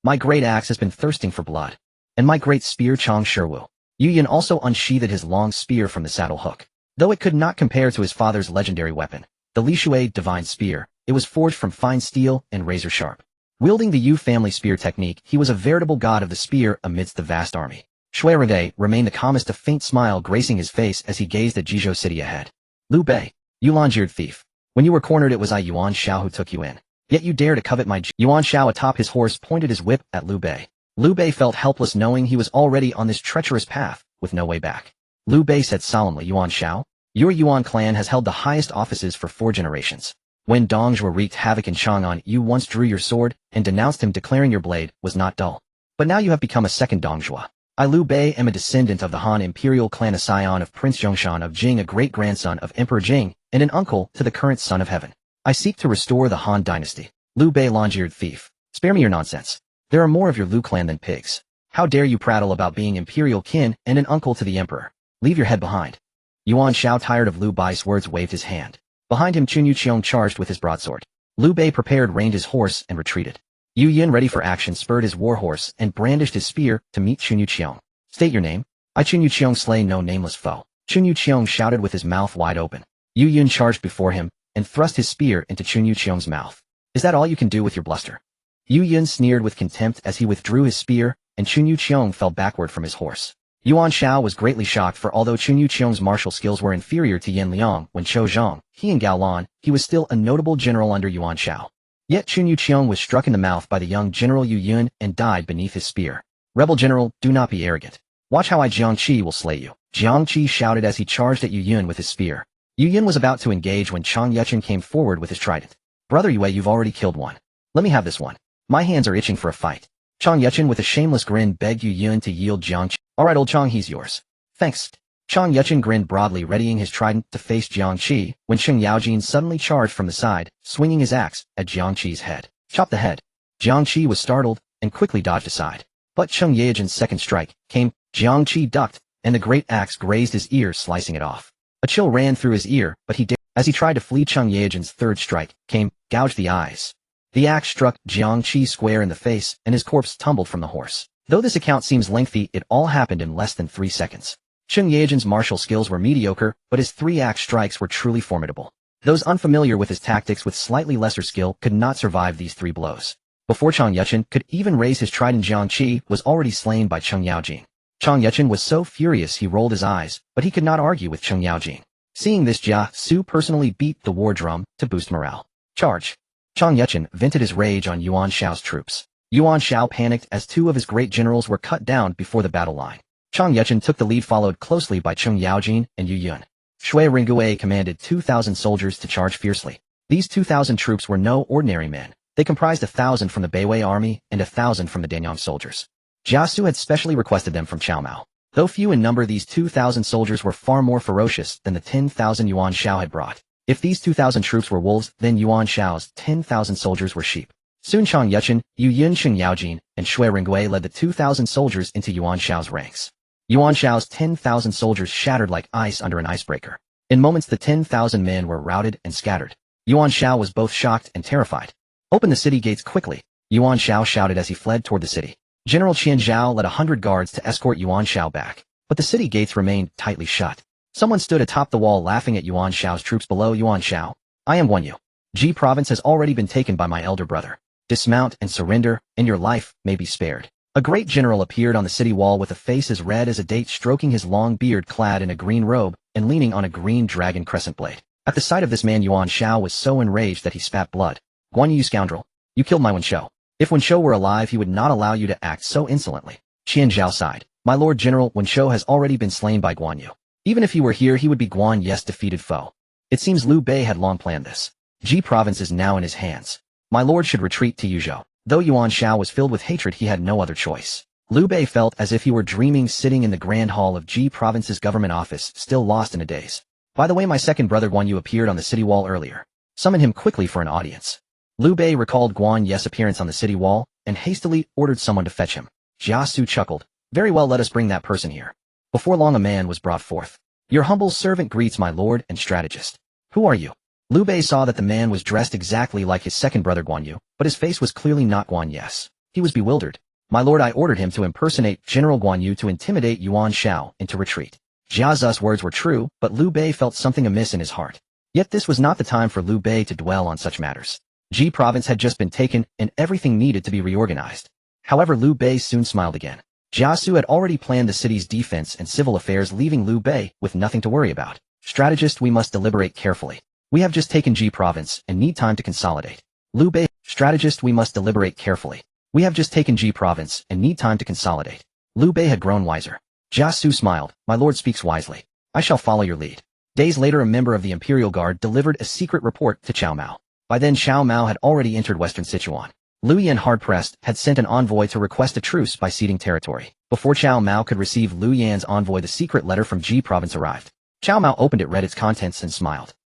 My great axe has been thirsting for blood. And my great spear Chang Shiwu. Yu Yin also unsheathed his long spear from the saddle hook. Though it could not compare to his father's legendary weapon, the Li Shui divine spear, it was forged from fine steel and razor sharp. Wielding the Yu family spear technique, he was a veritable god of the spear amidst the vast army. Shuirengue remained the calmest, a faint smile gracing his face as he gazed at Jizhou city ahead. Liu Bei, you long-eared thief. When you were cornered it was I, Yuan Shao, who took you in. Yet you dare to covet my Yuan Shao atop his horse pointed his whip at Liu Bei. Liu Bei felt helpless, knowing he was already on this treacherous path, with no way back. Liu Bei said solemnly, Yuan Shao, your Yuan clan has held the highest offices for 4 generations. When Dongzhuo wreaked havoc in Chang'an, you once drew your sword and denounced him, declaring your blade was not dull. But now you have become a second Dongzhuo. I, Liu Bei, am a descendant of the Han imperial clan, a scion of Prince Zhongshan of Jing, a great-grandson of Emperor Jing, and an uncle to the current son of heaven. I seek to restore the Han dynasty. Liu Bei, long-eared thief, spare me your nonsense. There are more of your Liu clan than pigs. How dare you prattle about being imperial kin and an uncle to the emperor? Leave your head behind. Yuan Shao, tired of Liu Bei's words, waved his hand. Behind him Chun Yuqiong charged with his broadsword. Liu Bei prepared, reined his horse, and retreated. Yu Yin, ready for action, spurred his warhorse and brandished his spear to meet Chun Yuqiong. State your name. I, Chun Yuqiong, slay no nameless foe. Chun Yuqiong shouted with his mouth wide open. Yu Yin charged before him and thrust his spear into Chun Yuqiong's mouth. Is that all you can do with your bluster? Yu Yin sneered with contempt as he withdrew his spear, and Chun Yuqiong fell backward from his horse. Yuan Shao was greatly shocked, for although Chun Yuqiang's martial skills were inferior to Yan Liang when Chou Zhang, he and Gao Lan, he was still a notable general under Yuan Shao. Yet Chun Yuqiang was struck in the mouth by the young General Yu Yun and died beneath his spear. Rebel General, do not be arrogant. Watch how I Jiang Qi will slay you. Jiang Qi shouted as he charged at Yu Yun with his spear. Yu Yun was about to engage when Chang Yuchen came forward with his trident. Brother Yue, you've already killed one. Let me have this one. My hands are itching for a fight. Chang Yuchen with a shameless grin begged Yu Yun to yield Jiang Qi. Alright old Chang, he's yours. Thanks. Chang Yuchen grinned broadly, readying his trident to face Jiang Qi, when Sheng Yaojin suddenly charged from the side, swinging his axe at Jiang Qi's head. Chop the head. Jiang Qi was startled and quickly dodged aside. But Sheng Yaojin's second strike came. Jiang Qi ducked, and the great axe grazed his ear, slicing it off. A chill ran through his ear, but he did. As he tried to flee, Sheng Yaojin's third strike came, gouged the eyes. The axe struck Jiang Qi square in the face, and his corpse tumbled from the horse. Though this account seems lengthy, it all happened in less than 3 seconds. Sheng Yaojin's martial skills were mediocre, but his 3 axe strikes were truly formidable. Those unfamiliar with his tactics with slightly lesser skill could not survive these 3 blows. Before Chang Yuchen could even raise his trident, Jiang Qi was already slain by Cheng Yaojin. Chang Yuchen was so furious he rolled his eyes, but he could not argue with Cheng Yaojin. Seeing this, Jia Su personally beat the war drum to boost morale. Charge! Chang Yuchen vented his rage on Yuan Shao's troops. Yuan Shao panicked as 2 of his great generals were cut down before the battle line. Chang Yuchen took the lead, followed closely by Cheng Yaojin and Yu Yun. Shui Ringgui commanded 2,000 soldiers to charge fiercely. These 2,000 troops were no ordinary men. They comprised 1,000 from the Beiwei army and 1,000 from the Danyang soldiers. Jia Su had specially requested them from Cao Mao. Though few in number, these 2,000 soldiers were far more ferocious than the 10,000 Yuan Shao had brought. If these 2,000 troops were wolves, then Yuan Shao's 10,000 soldiers were sheep. Soon Chang Yuchen, Yu Yun, Sheng Yaojin, and Shui Ringgui led the 2,000 soldiers into Yuan Shao's ranks. Yuan Shao's 10,000 soldiers shattered like ice under an icebreaker. In moments, the 10,000 men were routed and scattered. Yuan Shao was both shocked and terrified. Open the city gates quickly, Yuan Shao shouted as he fled toward the city. General Qian Zhao led 100 guards to escort Yuan Shao back, but the city gates remained tightly shut. Someone stood atop the wall laughing at Yuan Shao's troops below. Yuan Shao, I am Guan Yu. Ji province has already been taken by my elder brother. Dismount and surrender, and your life may be spared. A great general appeared on the city wall with a face as red as a date, stroking his long beard, clad in a green robe and leaning on a green dragon crescent blade. At the sight of this man, Yuan Shao was so enraged that he spat blood. Guan Yu, you scoundrel. You killed my Wen Shou. If Wen Shou were alive, he would not allow you to act so insolently. Qian Zhao sighed. My lord general, Wen Shou has already been slain by Guan Yu. Even if he were here, he would be Guan Yu's defeated foe. It seems Liu Bei had long planned this. Ji province is now in his hands. My lord should retreat to Yuzhou. Though Yuan Shao was filled with hatred, he had no other choice. Liu Bei felt as if he were dreaming, sitting in the grand hall of Ji province's government office, still lost in a daze. By the way, my second brother Guan Yu appeared on the city wall earlier. Summon him quickly for an audience. Liu Bei recalled Guan Yu's appearance on the city wall and hastily ordered someone to fetch him. Jia Su chuckled. Very well, let us bring that person here. Before long, a man was brought forth. Your humble servant greets my lord and strategist. Who are you? Liu Bei saw that the man was dressed exactly like his second brother Guan Yu, but his face was clearly not Guan Yu's. He was bewildered. My lord, I ordered him to impersonate General Guan Yu to intimidate Yuan Shao into retreat. Jia Zu's words were true, but Liu Bei felt something amiss in his heart. Yet this was not the time for Liu Bei to dwell on such matters. Ji province had just been taken, and everything needed to be reorganized. However, Liu Bei soon smiled again. Jia Su had already planned the city's defense and civil affairs, leaving Liu Bei with nothing to worry about. Strategist, we must deliberate carefully. We have just taken Ji province and need time to consolidate. Liu Bei, strategist, we must deliberate carefully. We have just taken Ji province and need time to consolidate. Liu Bei had grown wiser. Jia Su smiled. My lord speaks wisely. I shall follow your lead. Days later, a member of the Imperial Guard delivered a secret report to Cao Mao. By then, Cao Mao had already entered western Sichuan. Liu Yan, hard-pressed, had sent an envoy to request a truce by ceding territory. Before Cao Mao could receive Liu Yan's envoy, the secret letter from Ji province arrived. Cao Mao opened it, read its contents, and smiled.